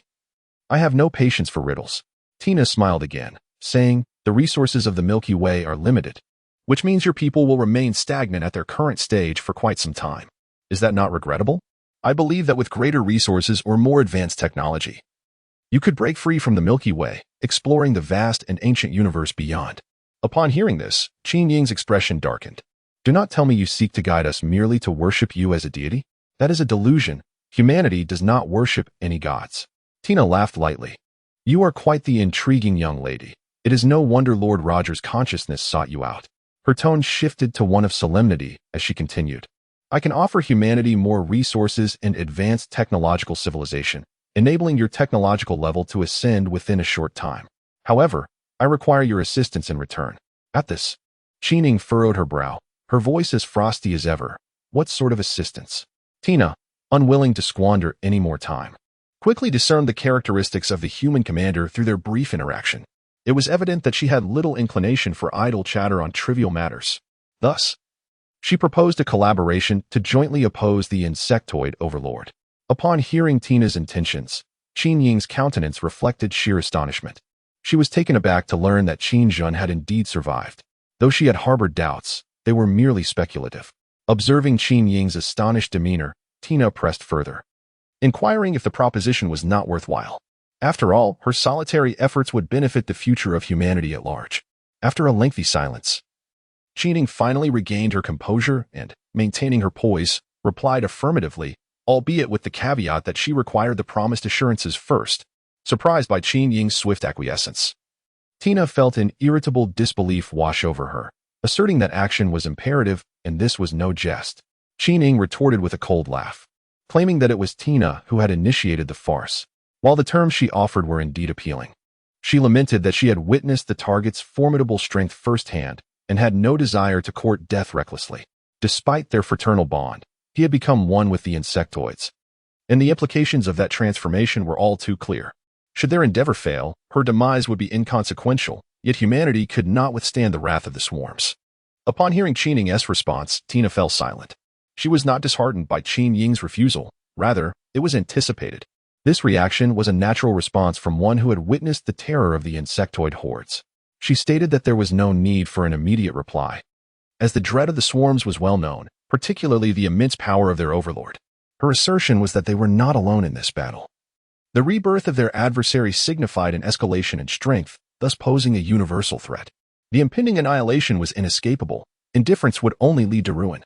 [SPEAKER 1] I have no patience for riddles. Tina smiled again, saying, The resources of the Milky Way are limited, which means your people will remain stagnant at their current stage for quite some time. Is that not regrettable? I believe that with greater resources or more advanced technology, you could break free from the Milky Way, exploring the vast and ancient universe beyond. Upon hearing this, Qin Ying's expression darkened. Do not tell me you seek to guide us merely to worship you as a deity. That is a delusion. Humanity does not worship any gods. Tina laughed lightly. You are quite the intriguing young lady. It is no wonder Lord Roger's consciousness sought you out. Her tone shifted to one of solemnity as she continued. I can offer humanity more resources and advanced technological civilization, enabling your technological level to ascend within a short time. However, I require your assistance in return. At this, Qin Ying furrowed her brow, her voice as frosty as ever. What sort of assistance? Tina, unwilling to squander any more time, quickly discerned the characteristics of the human commander through their brief interaction. It was evident that she had little inclination for idle chatter on trivial matters. Thus, she proposed a collaboration to jointly oppose the insectoid overlord. Upon hearing Tina's intentions, Qin Ying's countenance reflected sheer astonishment. She was taken aback to learn that Qin Jun had indeed survived. Though she had harbored doubts, they were merely speculative. Observing Qin Ying's astonished demeanor, Tina pressed further, inquiring if the proposition was not worthwhile. After all, her solitary efforts would benefit the future of humanity at large. After a lengthy silence, Qin Ying finally regained her composure and, maintaining her poise, replied affirmatively, albeit with the caveat that she required the promised assurances first. Surprised by Qin Ying's swift acquiescence, Tina felt an irritable disbelief wash over her, asserting that action was imperative, and this was no jest. Qin Ying retorted with a cold laugh, claiming that it was Tina who had initiated the farce. While the terms she offered were indeed appealing, she lamented that she had witnessed the target's formidable strength firsthand and had no desire to court death recklessly. Despite their fraternal bond, he had become one with the insectoids, and the implications of that transformation were all too clear. Should their endeavor fail, her demise would be inconsequential, yet humanity could not withstand the wrath of the swarms. Upon hearing Qin Ying's response, Tina fell silent. She was not disheartened by Qin Ying's refusal, rather, it was anticipated. This reaction was a natural response from one who had witnessed the terror of the insectoid hordes. She stated that there was no need for an immediate reply, as the dread of the swarms was well known, particularly the immense power of their overlord. Her assertion was that they were not alone in this battle. The rebirth of their adversary signified an escalation in strength, thus posing a universal threat. The impending annihilation was inescapable. Indifference would only lead to ruin.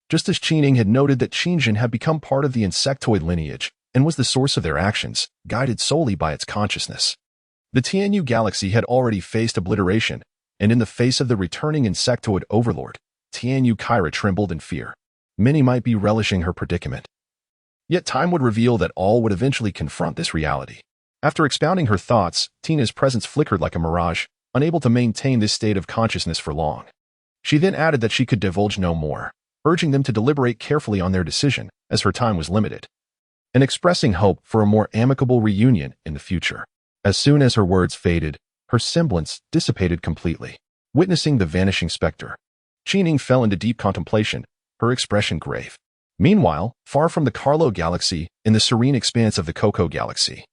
[SPEAKER 1] Just as Qining had noted that Qingjin had become part of the insectoid lineage and was the source of their actions, guided solely by its consciousness. The Tianyu galaxy had already faced obliteration, and in the face of the returning insectoid overlord, Tianyu Kyra trembled in fear. Many might be relishing her predicament. Yet time would reveal that all would eventually confront this reality. After expounding her thoughts, Tina's presence flickered like a mirage, unable to maintain this state of consciousness for long. She then added that she could divulge no more, urging them to deliberate carefully on their decision, as her time was limited, and expressing hope for a more amicable reunion in the future. As soon as her words faded, her semblance dissipated completely. Witnessing the vanishing specter, Qining fell into deep contemplation, her expression grave. Meanwhile, far from the Carlo galaxy, in the serene expanse of the Coco galaxy,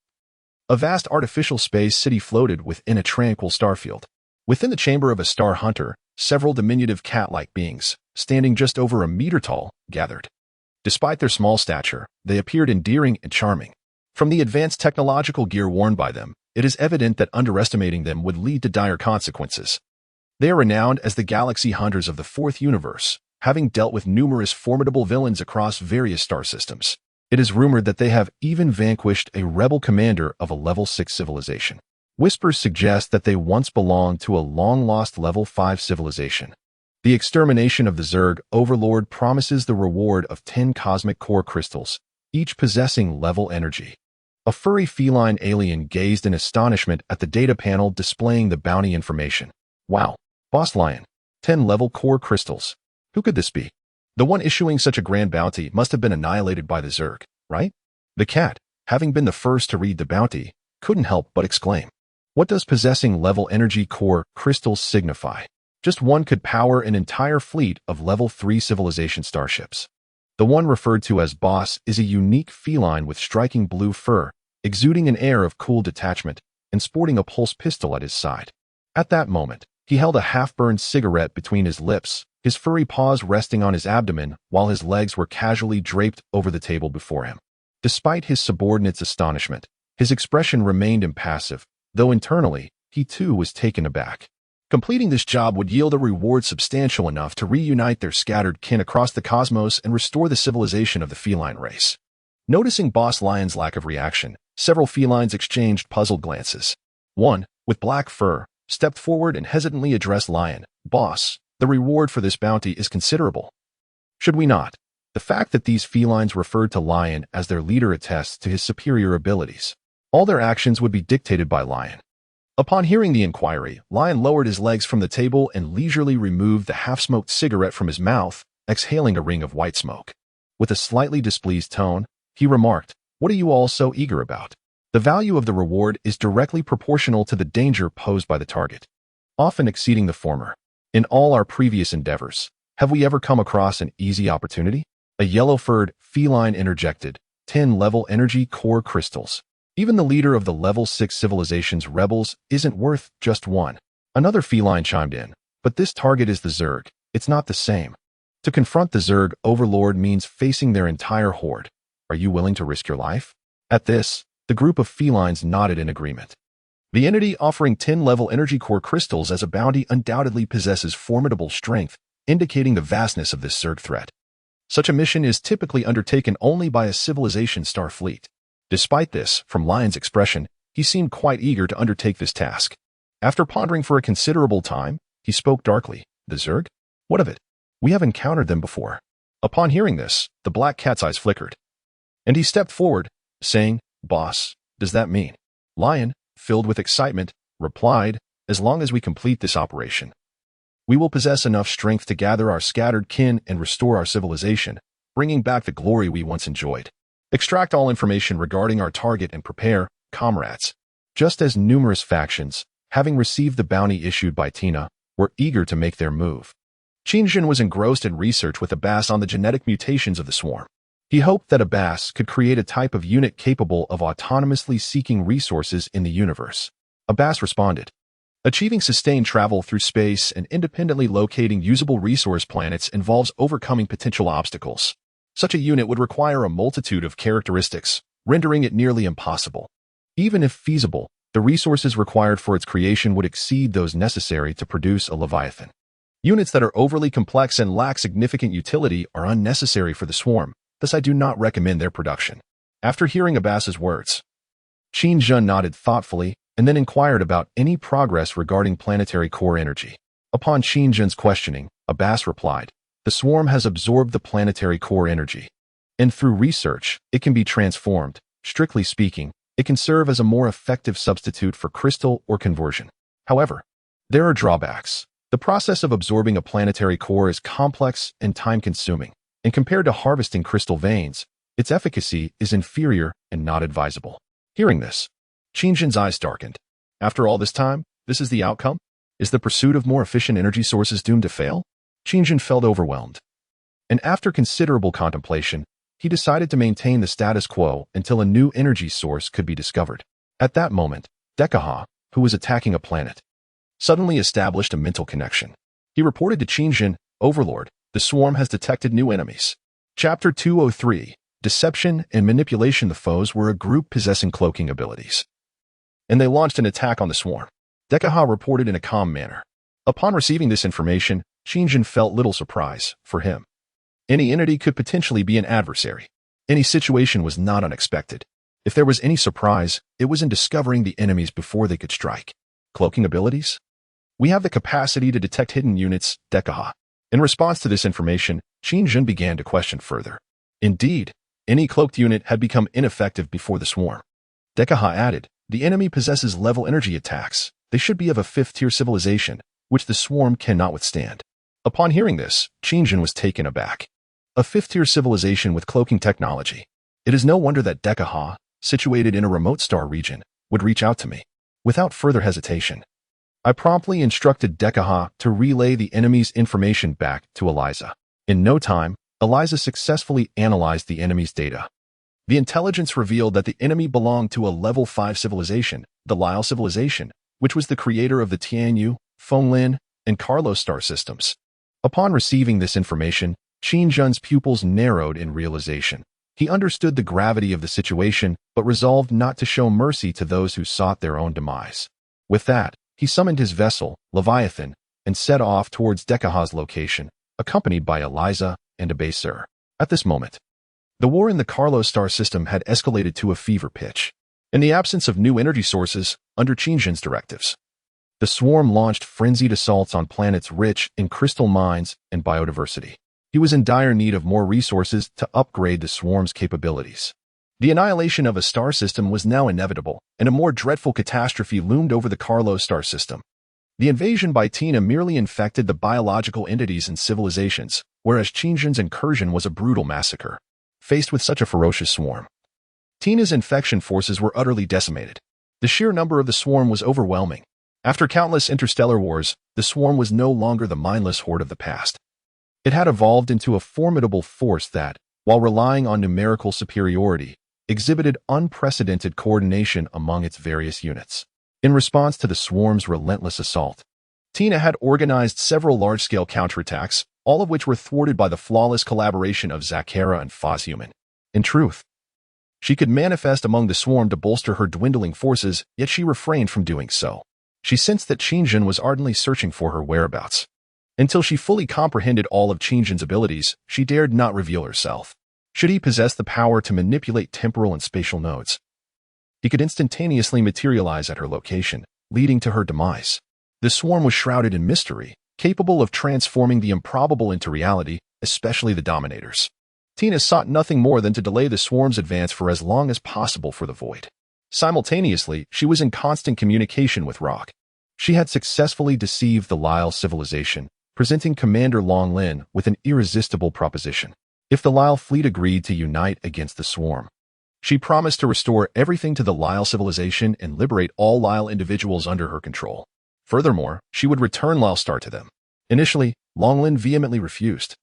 [SPEAKER 1] a vast artificial space city floated within a tranquil starfield. Within the chamber of a star hunter, several diminutive cat-like beings, standing just over a meter tall, gathered. Despite their small stature, they appeared endearing and charming. From the advanced technological gear worn by them, it is evident that underestimating them would lead to dire consequences. They are renowned as the Galaxy Hunters of the Fourth Universe, having dealt with numerous formidable villains across various star systems. It is rumored that they have even vanquished a rebel commander of a level 6 civilization. Whispers suggest that they once belonged to a long-lost level 5 civilization. The extermination of the Zerg Overlord promises the reward of 10 cosmic core crystals, each possessing level energy. A furry feline alien gazed in astonishment at the data panel displaying the bounty information. Wow, Boss Lion, 10 level core crystals. Who could this be? The one issuing such a grand bounty must have been annihilated by the Zerg, right? The cat, having been the first to read the bounty, couldn't help but exclaim. What does possessing level energy core crystals signify? Just one could power an entire fleet of level 3 civilization starships. The one referred to as Boss is a unique feline with striking blue fur, exuding an air of cool detachment, and sporting a pulse pistol at his side. At that moment, he held a half-burned cigarette between his lips, his furry paws resting on his abdomen while his legs were casually draped over the table before him. Despite his subordinate's astonishment, his expression remained impassive, though internally, he too was taken aback. Completing this job would yield a reward substantial enough to reunite their scattered kin across the cosmos and restore the civilization of the feline race. Noticing Boss Lion's lack of reaction, several felines exchanged puzzled glances. One, with black fur, stepped forward and hesitantly addressed Lion. Boss, the reward for this bounty is considerable. Should we not? The fact that these felines referred to Lion as their leader attests to his superior abilities. All their actions would be dictated by Lion. Upon hearing the inquiry, Lion lowered his legs from the table and leisurely removed the half-smoked cigarette from his mouth, exhaling a ring of white smoke. With a slightly displeased tone, he remarked, "What are you all so eager about? The value of the reward is directly proportional to the danger posed by the target, often exceeding the former. In all our previous endeavors, have we ever come across an easy opportunity?" A yellow-furred feline interjected, 10 level energy core crystals. Even the leader of the level 6 civilization's rebels isn't worth just one. Another feline chimed in, but this target is the Zerg. It's not the same. To confront the Zerg Overlord means facing their entire horde. Are you willing to risk your life? At this, the group of felines nodded in agreement. The entity offering 10 level energy core crystals as a bounty undoubtedly possesses formidable strength, indicating the vastness of this Zerg threat. Such a mission is typically undertaken only by a civilization star fleet. Despite this, from Lion's expression, he seemed quite eager to undertake this task. After pondering for a considerable time, he spoke darkly. The Zerg? What of it? We have encountered them before. Upon hearing this, the black cat's eyes flickered, and he stepped forward, saying, "Boss, does that mean?" Lion, filled with excitement, replied, "As long as we complete this operation, we will possess enough strength to gather our scattered kin and restore our civilization, bringing back the glory we once enjoyed. Extract all information regarding our target and prepare, comrades." Just as numerous factions, having received the bounty issued by Tina, were eager to make their move. Qingjin was engrossed in research with Abbas on the genetic mutations of the swarm. He hoped that Abbas could create a type of unit capable of autonomously seeking resources in the universe. Abbas responded, Achieving sustained travel through space and independently locating usable resource planets involves overcoming potential obstacles. Such a unit would require a multitude of characteristics, rendering it nearly impossible. Even if feasible, the resources required for its creation would exceed those necessary to produce a Leviathan. Units that are overly complex and lack significant utility are unnecessary for the swarm, thus I do not recommend their production. After hearing Abbas's words, Qin Zhen nodded thoughtfully and then inquired about any progress regarding planetary core energy. Upon Qin Zhen's questioning, Abbas replied, "The swarm has absorbed the planetary core energy, and through research, it can be transformed. Strictly speaking, it can serve as a more effective substitute for crystal or conversion. However, there are drawbacks. The process of absorbing a planetary core is complex and time-consuming, and compared to harvesting crystal veins, its efficacy is inferior and not advisable." Hearing this, Qin Zhen's eyes darkened. After all this time, this is the outcome? Is the pursuit of more efficient energy sources doomed to fail? Qin Zhen felt overwhelmed. And after considerable contemplation, he decided to maintain the status quo until a new energy source could be discovered. At that moment, Dekaha, who was attacking a planet, suddenly established a mental connection. He reported to Qin Zhen, "Overlord, the swarm has detected new enemies." Chapter 203, Deception and Manipulation. The foes were a group possessing cloaking abilities, and they launched an attack on the swarm. Dekaha reported in a calm manner. Upon receiving this information, Qin Zhen felt little surprise. For him, any entity could potentially be an adversary. Any situation was not unexpected. If there was any surprise, it was in discovering the enemies before they could strike. Cloaking abilities? We have the capacity to detect hidden units, Dekaha. In response to this information, Qin Zhen began to question further. Indeed, any cloaked unit had become ineffective before the swarm. Dekaha added, "The enemy possesses level energy attacks. They should be of a 5th-tier civilization, which the swarm cannot withstand." Upon hearing this, Qin Zhen was taken aback. A 5th-tier civilization with cloaking technology. It is no wonder that Dekaha, situated in a remote star region, would reach out to me. Without further hesitation, I promptly instructed Dekaha to relay the enemy's information back to Eliza. In no time, Eliza successfully analyzed the enemy's data. The intelligence revealed that the enemy belonged to a level 5 civilization, the Lyle civilization, which was the creator of the Tianyu, Fenglin, and Carlos star systems. Upon receiving this information, Qin Zhen's pupils narrowed in realization. He understood the gravity of the situation, but resolved not to show mercy to those who sought their own demise. With that, he summoned his vessel, Leviathan, and set off towards Dekaha's location, accompanied by Eliza and Abaser. At this moment, the war in the Carlos star system had escalated to a fever pitch. In the absence of new energy sources, under Qin Zhen's directives, the swarm launched frenzied assaults on planets rich in crystal mines and biodiversity. He was in dire need of more resources to upgrade the swarm's capabilities. The annihilation of a star system was now inevitable, and a more dreadful catastrophe loomed over the Carlos star system. The invasion by Tina merely infected the biological entities and civilizations, whereas Qin Zhen's incursion was a brutal massacre. Faced with such a ferocious swarm, Tina's infection forces were utterly decimated. The sheer number of the swarm was overwhelming. After countless interstellar wars, the swarm was no longer the mindless horde of the past. It had evolved into a formidable force that, while relying on numerical superiority, exhibited unprecedented coordination among its various units. In response to the swarm's relentless assault, Tina had organized several large-scale counterattacks, all of which were thwarted by the flawless collaboration of Zakara and Fozhuman. In truth, she could manifest among the swarm to bolster her dwindling forces, yet she refrained from doing so. She sensed that Qin Zhen was ardently searching for her whereabouts. Until she fully comprehended all of Qin Zhen's abilities, she dared not reveal herself. Should he possess the power to manipulate temporal and spatial nodes, he could instantaneously materialize at her location, leading to her demise. The swarm was shrouded in mystery, capable of transforming the improbable into reality, especially the dominators. Tina sought nothing more than to delay the swarm's advance for as long as possible for the void. Simultaneously, she was in constant communication with Rock. She had successfully deceived the Lyle civilization, presenting Commander Long Lin with an irresistible proposition. If the Lyle fleet agreed to unite against the swarm, she promised to restore everything to the Lyle civilization and liberate all Lyle individuals under her control. Furthermore, she would return Lyle Star to them. Initially, Long Lin vehemently refused,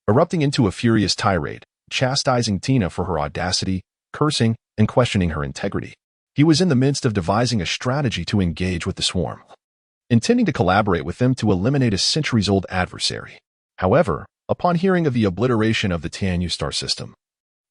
[SPEAKER 1] erupting into a furious tirade, chastising Tina for her audacity, cursing, and questioning her integrity. He was in the midst of devising a strategy to engage with the swarm. intending to collaborate with them to eliminate a centuries-old adversary. However, upon hearing of the obliteration of the Tianyu star system,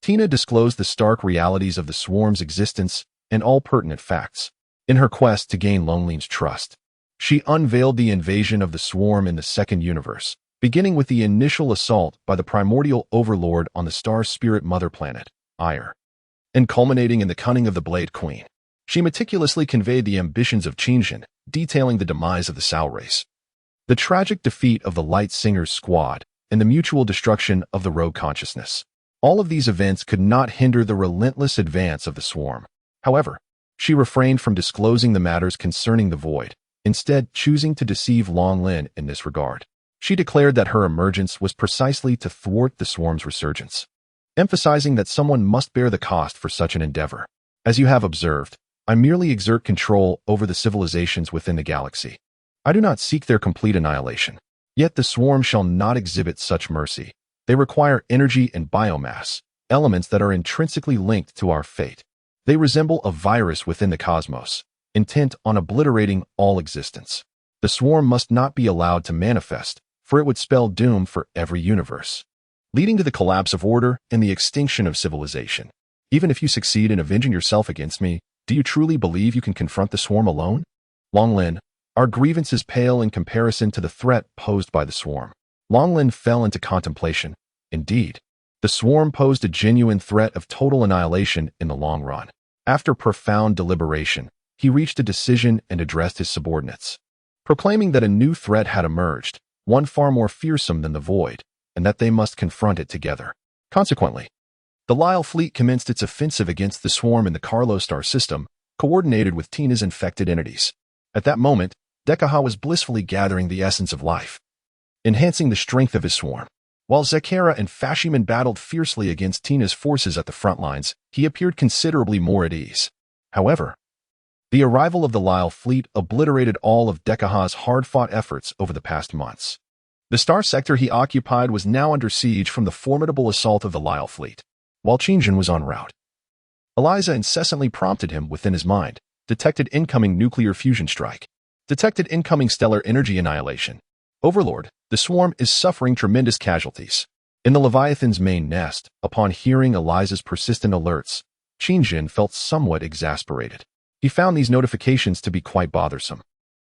[SPEAKER 1] Tina disclosed the stark realities of the swarm's existence and all pertinent facts. In her quest to gain Longling's trust, she unveiled the invasion of the swarm in the second universe, beginning with the initial assault by the primordial overlord on the star's spirit mother planet, Ire, and culminating in the cunning of the Blade Queen. She meticulously conveyed the ambitions of Qingjin, detailing the demise of the Sao race, the tragic defeat of the Light Singers squad, and the mutual destruction of the Rogue Consciousness. All of these events could not hinder the relentless advance of the swarm. However, she refrained from disclosing the matters concerning the Void, instead choosing to deceive Longlin in this regard. She declared that her emergence was precisely to thwart the swarm's resurgence, emphasizing that someone must bear the cost for such an endeavor. As you have observed, I merely exert control over the civilizations within the galaxy. I do not seek their complete annihilation. Yet the swarm shall not exhibit such mercy. They require energy and biomass, elements that are intrinsically linked to our fate. They resemble a virus within the cosmos, intent on obliterating all existence. The swarm must not be allowed to manifest, for it would spell doom for every universe, leading to the collapse of order and the extinction of civilization. Even if you succeed in avenging yourself against me, do you truly believe you can confront the swarm alone? Longlin, our grievances pale in comparison to the threat posed by the swarm. Longlin fell into contemplation. Indeed, the swarm posed a genuine threat of total annihilation in the long run. After profound deliberation, he reached a decision and addressed his subordinates, proclaiming that a new threat had emerged, one far more fearsome than the Void, and that they must confront it together. Consequently, the Lyle fleet commenced its offensive against the swarm in the Carlo star system, coordinated with Tina's infected entities. At that moment, Dekaha was blissfully gathering the essence of life, enhancing the strength of his swarm. While Zekera and Fashiman battled fiercely against Tina's forces at the front lines, he appeared considerably more at ease. However, the arrival of the Lyle fleet obliterated all of Dekaha's hard-fought efforts over the past months. The star sector he occupied was now under siege from the formidable assault of the Lyle fleet. While Qingjin was en route, Eliza incessantly prompted him within his mind, detected incoming nuclear fusion strike, detected incoming stellar energy annihilation. Overlord, the swarm is suffering tremendous casualties. In the Leviathan's main nest, upon hearing Eliza's persistent alerts, Qingjin felt somewhat exasperated. He found these notifications to be quite bothersome,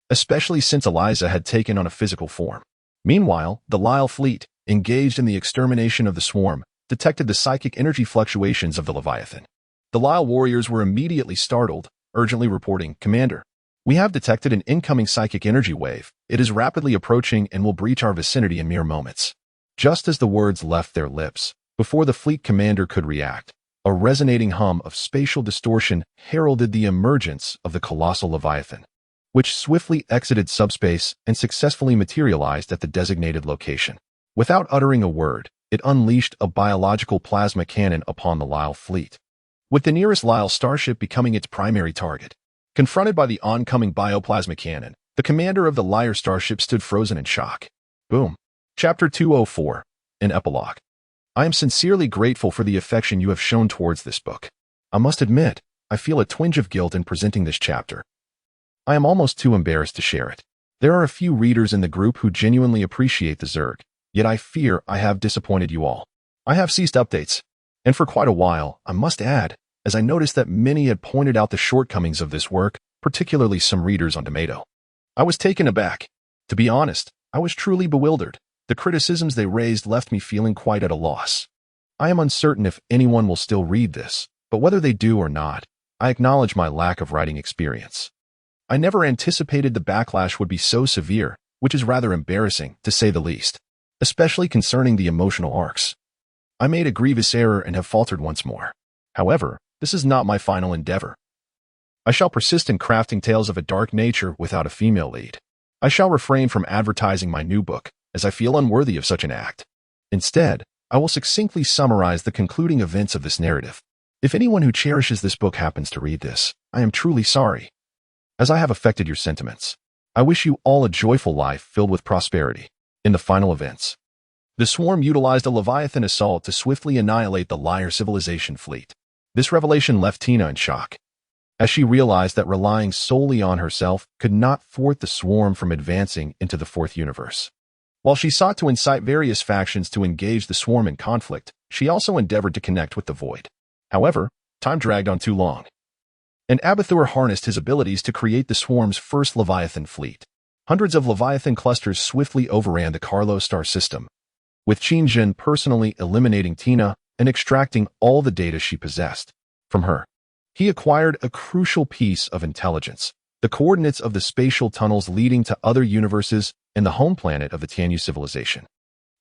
[SPEAKER 1] especially since Eliza had taken on a physical form. Meanwhile, the Lyle fleet, engaged in the extermination of the swarm, detected the psychic energy fluctuations of the Leviathan. The Lyle warriors were immediately startled, urgently reporting, "Commander, we have detected an incoming psychic energy wave. It is rapidly approaching and will breach our vicinity in mere moments." Just as the words left their lips, before the fleet commander could react, a resonating hum of spatial distortion heralded the emergence of the colossal Leviathan, which swiftly exited subspace and successfully materialized at the designated location. Without uttering a word, it unleashed a biological plasma cannon upon the Lyle fleet, with the nearest Lyle starship becoming its primary target. Confronted by the oncoming bioplasma cannon, the commander of the Lyre starship stood frozen in shock. Boom. Chapter 204. An Epilogue. I am sincerely grateful for the affection you have shown towards this book. I must admit, I feel a twinge of guilt in presenting this chapter. I am almost too embarrassed to share it. There are a few readers in the group who genuinely appreciate the Zerg, yet I fear I have disappointed you all. I have ceased updates, and for quite a while, I must add, as I noticed that many had pointed out the shortcomings of this work, particularly some readers on Tomato. I was taken aback. To be honest, I was truly bewildered. The criticisms they raised left me feeling quite at a loss. I am uncertain if anyone will still read this, but whether they do or not, I acknowledge my lack of writing experience. I never anticipated the backlash would be so severe, which is rather embarrassing, to say the least, especially concerning the emotional arcs. I made a grievous error and have faltered once more. However, this is not my final endeavor. I shall persist in crafting tales of a dark nature without a female lead. I shall refrain from advertising my new book, as I feel unworthy of such an act. Instead, I will succinctly summarize the concluding events of this narrative. If anyone who cherishes this book happens to read this, I am truly sorry, as I have affected your sentiments. I wish you all a joyful life filled with prosperity. In the final events, the swarm utilized a Leviathan assault to swiftly annihilate the Lyre civilization fleet. This revelation left Tina in shock. as she realized that relying solely on herself could not thwart the swarm from advancing into the fourth universe. While she sought to incite various factions to engage the swarm in conflict, she also endeavored to connect with the void. However, time dragged on too long, and Abathur harnessed his abilities to create the swarm's first Leviathan fleet. Hundreds of Leviathan clusters swiftly overran the Carlo star system, with Qin personally eliminating Tina and extracting all the data she possessed. From her, he acquired a crucial piece of intelligence: the coordinates of the spatial tunnels leading to other universes and the home planet of the Tianyu civilization.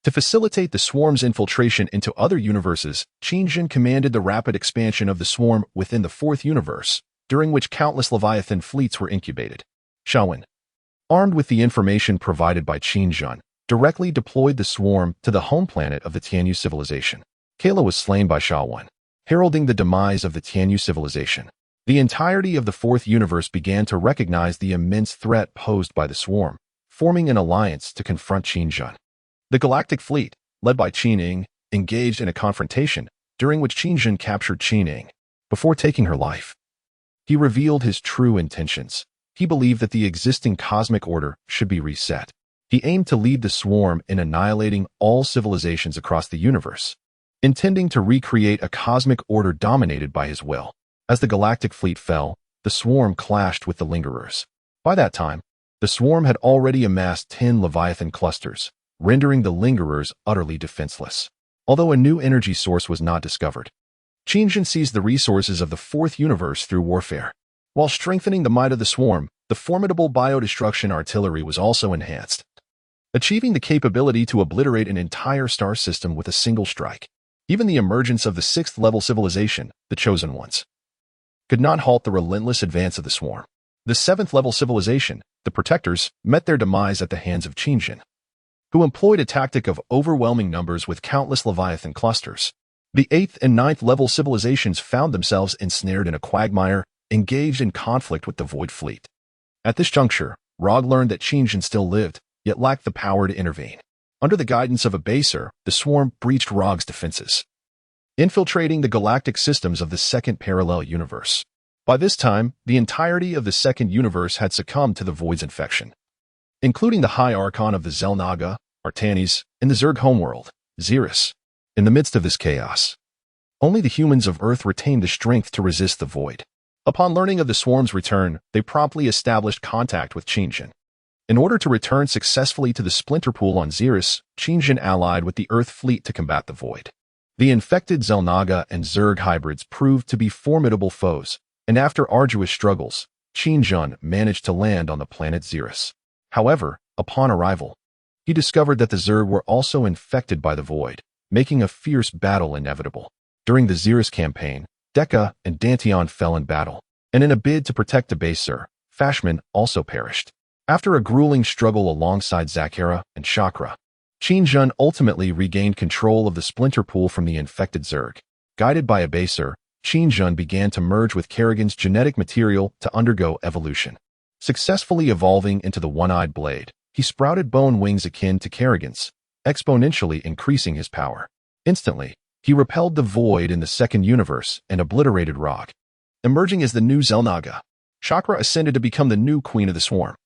[SPEAKER 1] To facilitate the swarm's infiltration into other universes, Qin commanded the rapid expansion of the swarm within the fourth universe, during which countless Leviathan fleets were incubated. Shaowen, armed with the information provided by Qin, directly deployed the swarm to the home planet of the Tianyu civilization. Kayla was slain by Shaowen, heralding the demise of the Tianyu civilization. The entirety of the fourth universe began to recognize the immense threat posed by the swarm, forming an alliance to confront Qin. The Galactic fleet, led by Qin, engaged in a confrontation, during which Qin captured Qin. Before taking her life, he revealed his true intentions. He believed that the existing cosmic order should be reset. He aimed to lead the swarm in annihilating all civilizations across the universe, intending to recreate a cosmic order dominated by his will. As the Galactic fleet fell, the swarm clashed with the Lingerers. By that time, the swarm had already amassed 10 Leviathan clusters, rendering the Lingerers utterly defenseless. Although a new energy source was not discovered, Qin seized the resources of the fourth universe through warfare. While strengthening the might of the swarm, the formidable biodestruction artillery was also enhanced, achieving the capability to obliterate an entire star system with a single strike. Even the emergence of the sixth-level civilization, the Chosen Ones, could not halt the relentless advance of the swarm. The seventh-level civilization, the Protectors, met their demise at the hands of Qin, who employed a tactic of overwhelming numbers with countless Leviathan clusters. The eighth and ninth-level civilizations found themselves ensnared in a quagmire, engaged in conflict with the Void Fleet. At this juncture, Rog learned that Qin still lived, yet lacked the power to intervene. Under the guidance of a baser, the swarm breached Rog's defenses, infiltrating the galactic systems of the second parallel universe. By this time, the entirety of the second universe had succumbed to the Void's infection, including the High Archon of the Xel'Naga, Artanis, and the Zerg homeworld, Xeris. In the midst of this chaos, only the humans of Earth retained the strength to resist the Void. Upon learning of the swarm's return, they promptly established contact with Qin. In order to return successfully to the splinter pool on Xeris, Qin allied with the Earth fleet to combat the Void. The infected Xel'Naga and Zerg hybrids proved to be formidable foes, and after arduous struggles, Qin managed to land on the planet Xeris. However, upon arrival, he discovered that the Zerg were also infected by the Void, making a fierce battle inevitable. During the Xeris campaign, Deka and Danteon fell in battle, and in a bid to protect the baser, Fashman also perished. After a grueling struggle alongside Zakera and Chakra, Qin ultimately regained control of the splinter pool from the infected Zerg. Guided by a baser, Qin began to merge with Kerrigan's genetic material to undergo evolution. Successfully evolving into the One-Eyed Blade, he sprouted bone wings akin to Kerrigan's, exponentially increasing his power. Instantly, he repelled the Void in the second universe and obliterated Rog. Emerging as the new Xel'Naga, Chakra ascended to become the new queen of the swarm.